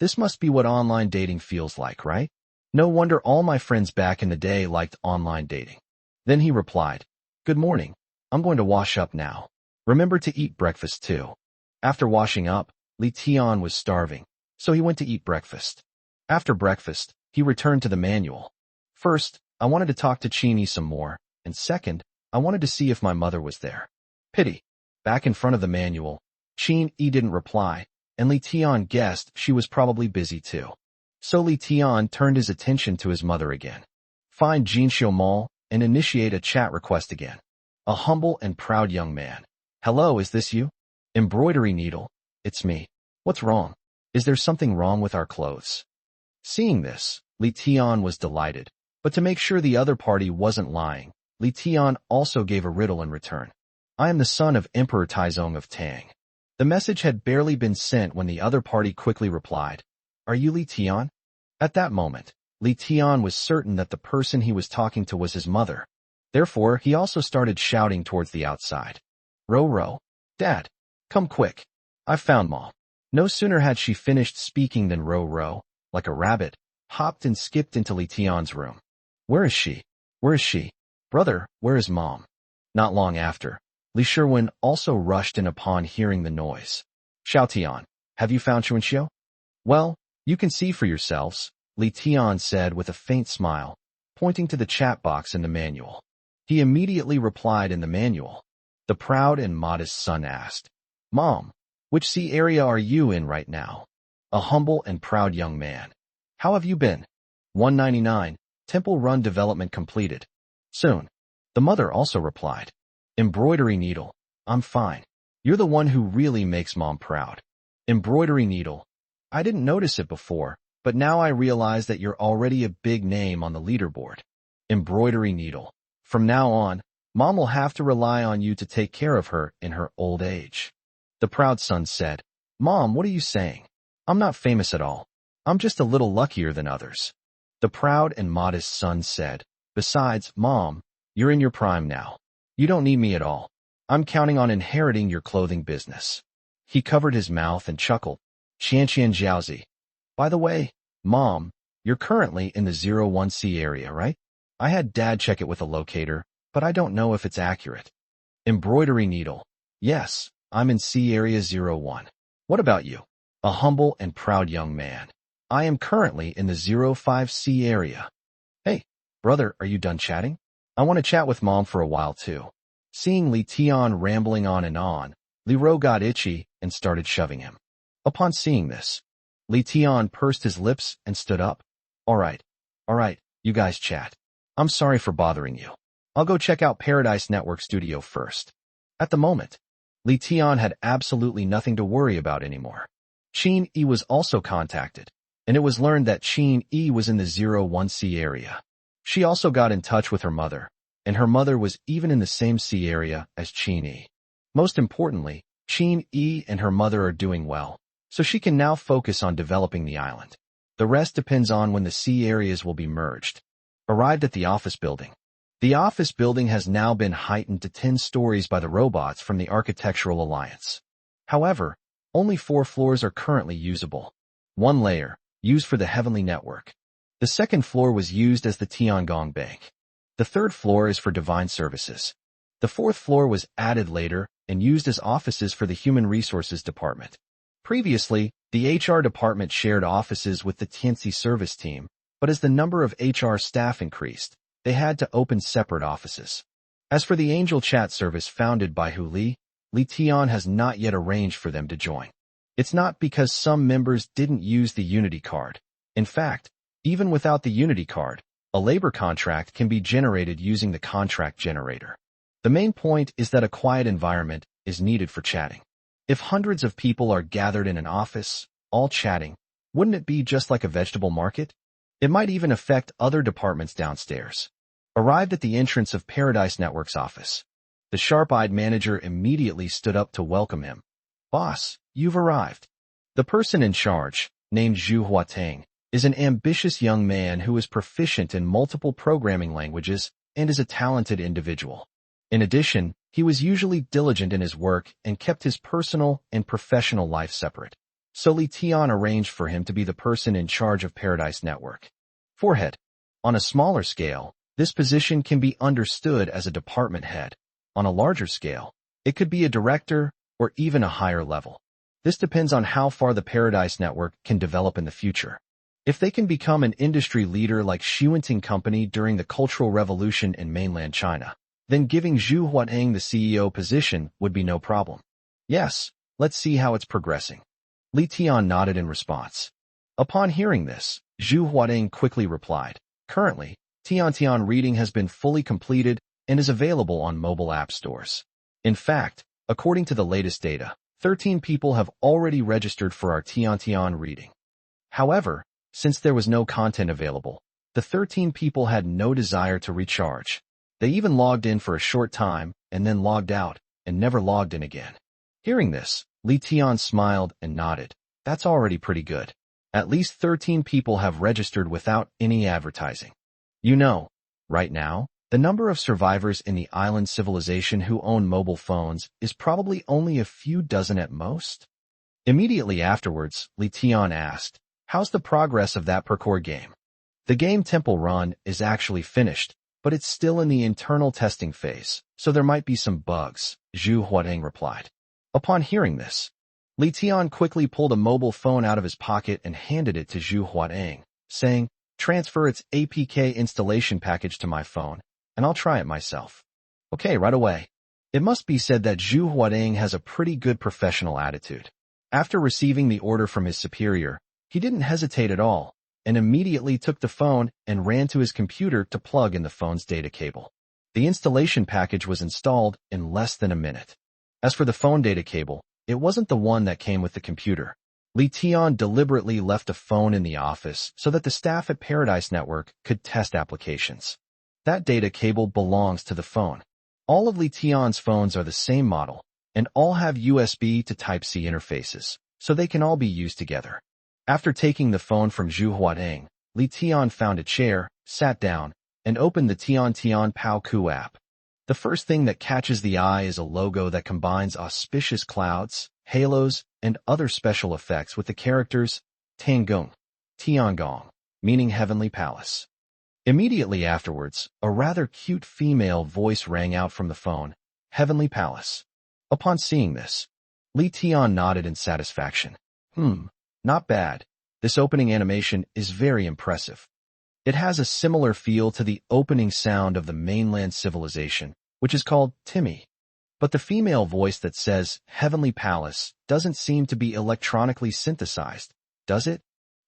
This must be what online dating feels like, right? No wonder all my friends back in the day liked online dating. Then he replied, Good morning. I'm going to wash up now. Remember to eat breakfast too. After washing up, Li Tian was starving, so he went to eat breakfast. After breakfast, he returned to the manual. First, I wanted to talk to Qin Yi some more, and second, I wanted to see if my mother was there. Pity. Back in front of the manual, Qin Yi didn't reply, and Li Tian guessed she was probably busy too. So Li Tian turned his attention to his mother again. Find Jinxiu Mall and initiate a chat request again. A humble and proud young man. Hello, is this you? Embroidery needle. It's me. What's wrong? Is there something wrong with our clothes? Seeing this, Li Tian was delighted, but to make sure the other party wasn't lying, Li Tian also gave a riddle in return. I am the son of Emperor Taizong of Tang. The message had barely been sent when the other party quickly replied, Are you Li Tian? At that moment, Li Tian was certain that the person he was talking to was his mother. Therefore, he also started shouting towards the outside. Ro, Dad, come quick. I've found Mom. No sooner had she finished speaking than Ro, like a rabbit, hopped and skipped into Li Tian's room. Where is she? Where is she? Brother, where is Mom? Not long after, Li Sherwin also rushed in upon hearing the noise. Xiaotian, have you found Chuanxiu? Well, you can see for yourselves, Li Tian said with a faint smile, pointing to the chat box in the manual. He immediately replied in the manual. The proud and modest son asked, Mom, which sea area are you in right now? A humble and proud young man. How have you been? 199, Temple Run development completed. Soon. The mother also replied. Embroidery needle. I'm fine. You're the one who really makes Mom proud. Embroidery needle. I didn't notice it before, but now I realize that you're already a big name on the leaderboard. Embroidery needle. From now on, Mom will have to rely on you to take care of her in her old age. The proud son said, Mom, what are you saying? I'm not famous at all. I'm just a little luckier than others. The proud and modest son said, Besides, Mom, you're in your prime now. You don't need me at all. I'm counting on inheriting your clothing business. He covered his mouth and chuckled. Xianxian Jiaozi. By the way, Mom, you're currently in the 01C area, right? I had Dad check it with a locator, but I don't know if it's accurate. Embroidery needle. Yes, I'm in C area 01. What about you? A humble and proud young man. I am currently in the 05C area. Hey, brother, are you done chatting? I want to chat with Mom for a while too. Seeing Li Tian rambling on, Li Ro got itchy and started shoving him. Upon seeing this, Li Tian pursed his lips and stood up. All right, you guys chat. I'm sorry for bothering you. I'll go check out Paradise Network Studio first. At the moment, Li Tian had absolutely nothing to worry about anymore. Qin Yi was also contacted, and it was learned that Qin Yi was in the 01C area. She also got in touch with her mother, and her mother was even in the same C area as Qin Yi. Most importantly, Qin Yi and her mother are doing well, so she can now focus on developing the island. The rest depends on when the C areas will be merged. Arrived at the office building. The office building has now been heightened to 10 stories by the robots from the Architectural Alliance. However, only 4 floors are currently usable. 1 layer, used for the Heavenly Network. The second floor was used as the Tiangong Bank. The third floor is for Divine Services. The fourth floor was added later and used as offices for the Human Resources Department. Previously, the HR department shared offices with the Tianxi service team, but as the number of HR staff increased, they had to open separate offices. As for the Angel Chat service founded by Hu Li, Li Tian has not yet arranged for them to join. It's not because some members didn't use the Unity card. In fact, even without the Unity card, a labor contract can be generated using the contract generator. The main point is that a quiet environment is needed for chatting. If hundreds of people are gathered in an office, all chatting, wouldn't it be just like a vegetable market? It might even affect other departments downstairs. Arrived at the entrance of Paradise Network's office. The sharp-eyed manager immediately stood up to welcome him. Boss, you've arrived. The person in charge, named Zhu Huateng, is an ambitious young man who is proficient in multiple programming languages and is a talented individual. In addition, he was usually diligent in his work and kept his personal and professional life separate. So Li Tian arranged for him to be the person in charge of Paradise Network. Forehead. On a smaller scale, this position can be understood as a department head. On a larger scale, it could be a director or even a higher level. This depends on how far the Paradise Network can develop in the future. If they can become an industry leader like Xuanting Company during the Cultural Revolution in mainland China, then giving Zhu Huateng the CEO position would be no problem. Yes, let's see how it's progressing. Li Tian nodded in response. Upon hearing this, Zhu Huateng quickly replied, Currently, Tian reading has been fully completed and is available on mobile app stores. In fact, according to the latest data, 13 people have already registered for our Tian reading. However, since there was no content available, the 13 people had no desire to recharge. They even logged in for a short time and then logged out and never logged in again. Hearing this, Li Tian smiled and nodded. That's already pretty good. At least 13 people have registered without any advertising. You know, right now, the number of survivors in the island civilization who own mobile phones is probably only a few dozen at most. Immediately afterwards, Li Tian asked, How's the progress of that parkour game? The game Temple Run is actually finished, but it's still in the internal testing phase, so there might be some bugs, Zhu Huateng replied. Upon hearing this, Li Tian quickly pulled a mobile phone out of his pocket and handed it to Zhu Huateng, saying, Transfer its APK installation package to my phone, and I'll try it myself. Okay, right away. It must be said that Zhu Huading has a pretty good professional attitude. After receiving the order from his superior, he didn't hesitate at all, and immediately took the phone and ran to his computer to plug in the phone's data cable. The installation package was installed in less than a minute. As for the phone data cable, it wasn't the one that came with the computer. Li Tian deliberately left a phone in the office so that the staff at Paradise Network could test applications. That data cable belongs to the phone. All of Li Tian's phones are the same model, and all have USB to Type-C interfaces, so they can all be used together. After taking the phone from Zhu Huading, Li Tian found a chair, sat down, and opened the Tian Tian Pao Ku app. The first thing that catches the eye is a logo that combines auspicious clouds, halos, and other special effects with the characters Tiangong, Tiangong, meaning Heavenly Palace. Immediately afterwards, a rather cute female voice rang out from the phone, Heavenly Palace. Upon seeing this, Li Tian nodded in satisfaction. Not bad. This opening animation is very impressive. It has a similar feel to the opening sound of the mainland civilization, which is called Timmy. But the female voice that says Heavenly Palace doesn't seem to be electronically synthesized, does it?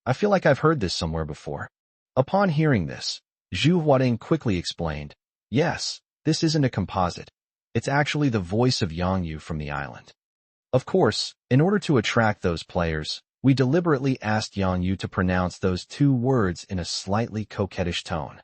I feel like I've heard this somewhere before. Upon hearing this, Zhu Huading quickly explained, yes, this isn't a composite. It's actually the voice of Yang Yu from the island. Of course, in order to attract those players, we deliberately asked Yang Yu to pronounce those two words in a slightly coquettish tone.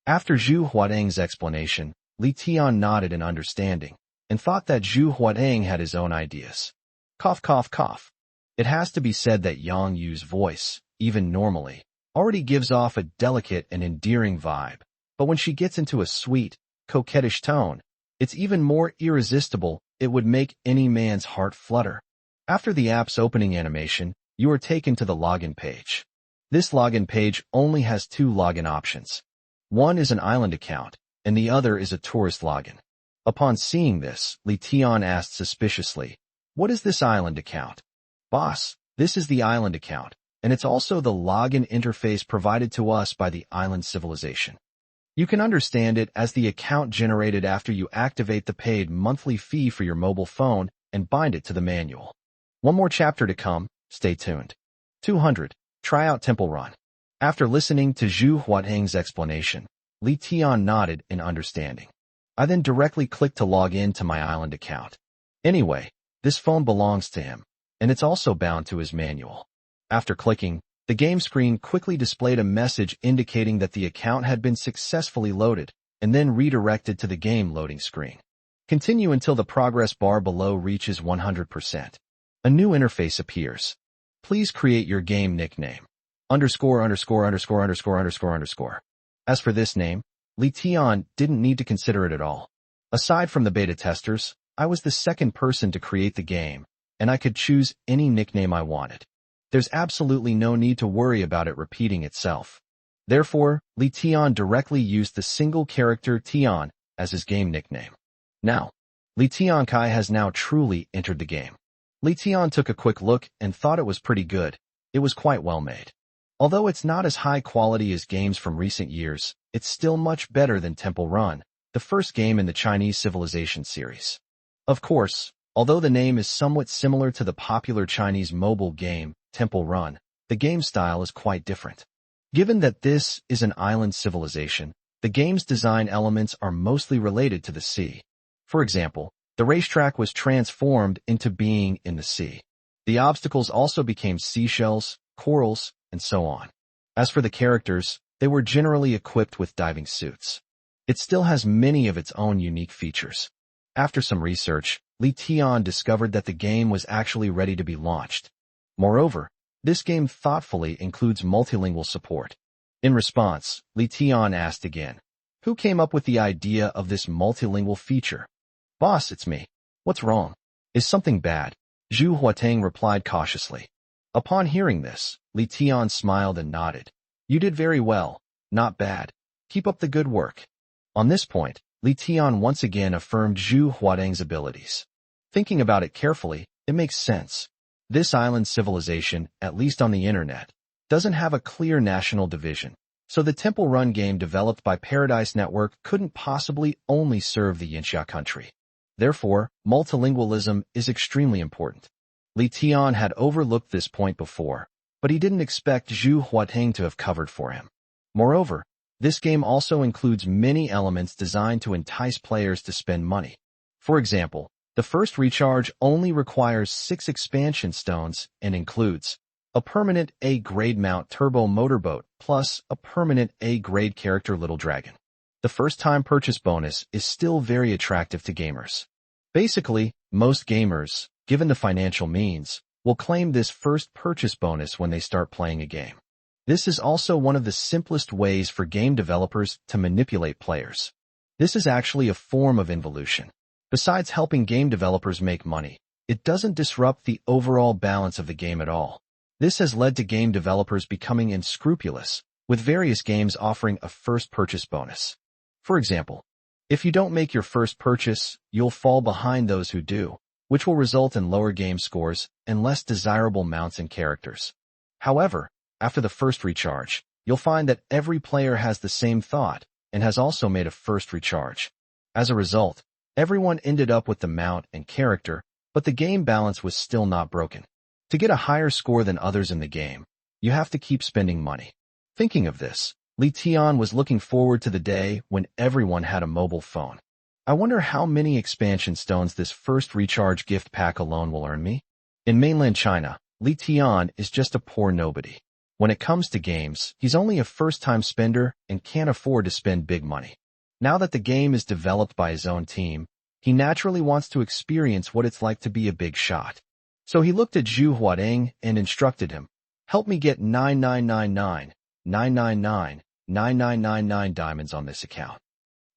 After Zhu Huading's explanation, Li Tian nodded in understanding, and thought that Zhu Huading had his own ideas. Cough, cough, cough. It has to be said that Yang Yu's voice, even normally, already gives off a delicate and endearing vibe, but when she gets into a sweet, coquettish tone, it's even more irresistible. It would make any man's heart flutter. After the app's opening animation, you are taken to the login page. This login page only has two login options. One is an island account, and the other is a tourist login. Upon seeing this, Li Tian asked suspiciously, what is this island account? Boss, this is the island account, and it's also the login interface provided to us by the island civilization. You can understand it as the account generated after you activate the paid monthly fee for your mobile phone and bind it to the manual. One more chapter to come, stay tuned. 200. Try out Temple Run. After listening to Zhu Huading's explanation, Li Tian nodded in understanding. I then directly clicked to log in to my island account. Anyway, this phone belongs to him, and it's also bound to his manual. After clicking, the game screen quickly displayed a message indicating that the account had been successfully loaded, and then redirected to the game loading screen. Continue until the progress bar below reaches 100%. A new interface appears. Please create your game nickname. Underscore, underscore, underscore, underscore, underscore, underscore. As for this name, Li Tian didn't need to consider it at all. Aside from the beta testers, I was the second person to create the game, and I could choose any nickname I wanted. There's absolutely no need to worry about it repeating itself. Therefore, Li Tian directly used the single character Tian as his game nickname. Now, Li Tian Kai has now truly entered the game. Li Tian took a quick look and thought it was pretty good. It was quite well made. Although it's not as high quality as games from recent years, it's still much better than Temple Run, the first game in the Chinese Civilization series. Of course, although the name is somewhat similar to the popular Chinese mobile game, Temple Run, the game style is quite different. Given that this is an island civilization, the game's design elements are mostly related to the sea. For example, the racetrack was transformed into being in the sea. The obstacles also became seashells, corals, and so on. As for the characters, they were generally equipped with diving suits. It still has many of its own unique features. After some research, Li Tian discovered that the game was actually ready to be launched. Moreover, this game thoughtfully includes multilingual support. In response, Li Tian asked again, who came up with the idea of this multilingual feature? Boss, it's me. What's wrong? Is something bad? Zhu Huading replied cautiously. Upon hearing this, Li Tian smiled and nodded. You did very well. Not bad. Keep up the good work. On this point, Li Tian once again affirmed Zhu Huading's abilities. Thinking about it carefully, it makes sense. This island civilization, at least on the internet, doesn't have a clear national division. So the Temple Run game developed by Paradise Network couldn't possibly only serve the Yinxia country. Therefore, multilingualism is extremely important. Li Tian had overlooked this point before, but he didn't expect Zhu Huateng to have covered for him. Moreover, this game also includes many elements designed to entice players to spend money. For example, the first recharge only requires 6 expansion stones and includes a permanent A-grade mount turbo motorboat plus a permanent A-grade character Little Dragon. The first-time purchase bonus is still very attractive to gamers. Basically, most gamers, given the financial means, will claim this first purchase bonus when they start playing a game. This is also one of the simplest ways for game developers to manipulate players. This is actually a form of involution. Besides helping game developers make money, it doesn't disrupt the overall balance of the game at all. This has led to game developers becoming unscrupulous, with various games offering a first purchase bonus. For example, if you don't make your first purchase, you'll fall behind those who do, which will result in lower game scores and less desirable mounts and characters. However, after the first recharge, you'll find that every player has the same thought and has also made a first recharge. As a result, everyone ended up with the mount and character, but the game balance was still not broken. To get a higher score than others in the game, you have to keep spending money. Thinking of this, Li Tian was looking forward to the day when everyone had a mobile phone. I wonder how many expansion stones this first recharge gift pack alone will earn me? In mainland China, Li Tian is just a poor nobody. When it comes to games, he's only a first-time spender and can't afford to spend big money. Now that the game is developed by his own team, he naturally wants to experience what it's like to be a big shot. So he looked at Zhu Huateng and instructed him, "Help me get 9999, 999, 9999 diamonds on this account."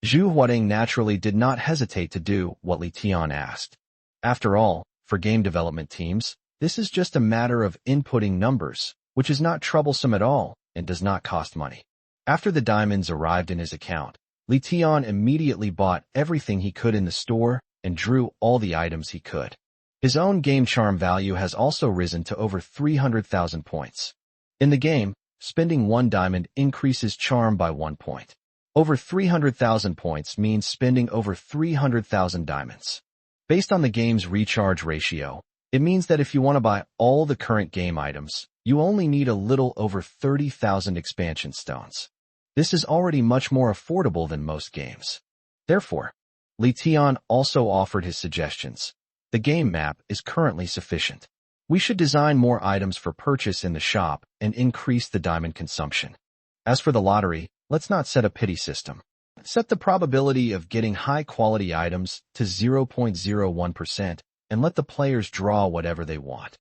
Zhu Huateng naturally did not hesitate to do what Li Tian asked. After all, for game development teams, this is just a matter of inputting numbers, which is not troublesome at all and does not cost money. After the diamonds arrived in his account, Li Tian immediately bought everything he could in the store and drew all the items he could. His own game charm value has also risen to over 300,000 points. In the game, spending 1 diamond increases charm by 1 point. Over 300,000 points means spending over 300,000 diamonds. Based on the game's recharge ratio, it means that if you want to buy all the current game items, you only need a little over 30,000 expansion stones. This is already much more affordable than most games. Therefore, Li Tian also offered his suggestions. The game map is currently sufficient. We should design more items for purchase in the shop and increase the diamond consumption. As for the lottery, let's not set a pity system. Set the probability of getting high-quality items to 0.01% and let the players draw whatever they want.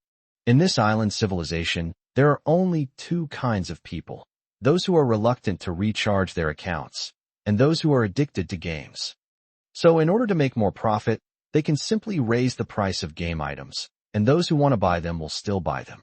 In this island civilization, there are only 2 kinds of people: those who are reluctant to recharge their accounts, and those who are addicted to games. So in order to make more profit, they can simply raise the price of game items, and those who want to buy them will still buy them.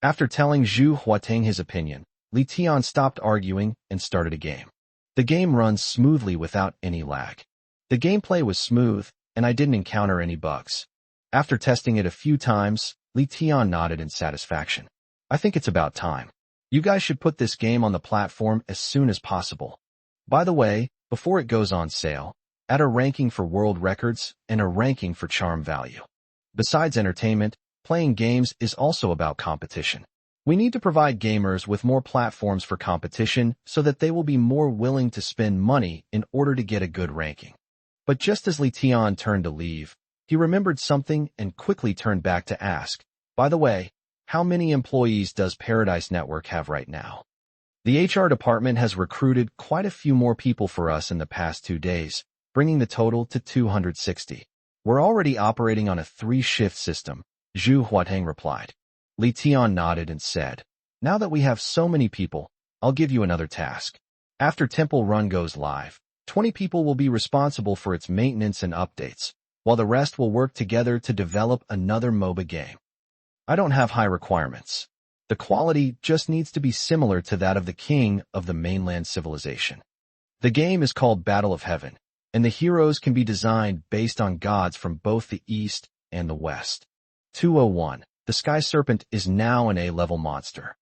After telling Zhu Huateng his opinion, Li Tian stopped arguing and started a game. The game runs smoothly without any lag. The gameplay was smooth, and I didn't encounter any bugs. After testing it a few times, Li Tian nodded in satisfaction. I think it's about time. You guys should put this game on the platform as soon as possible. By the way, before it goes on sale, add a ranking for world records and a ranking for charm value. Besides entertainment, playing games is also about competition. We need to provide gamers with more platforms for competition so that they will be more willing to spend money in order to get a good ranking. But just as Li Tian turned to leave, he remembered something and quickly turned back to ask, "By the way, how many employees does Paradise Network have right now?" The HR department has recruited quite a few more people for us in the past 2 days, bringing the total to 260. We're already operating on a 3-shift system, Zhu Huateng replied. Li Tian nodded and said, "Now that we have so many people, I'll give you another task. After Temple Run goes live, 20 people will be responsible for its maintenance and updates, while the rest will work together to develop another MOBA game. I don't have high requirements. The quality just needs to be similar to that of the king of the mainland civilization. The game is called Battle of Heaven, and the heroes can be designed based on gods from both the east and the west. 201. The Sky Serpent is now an A-level monster.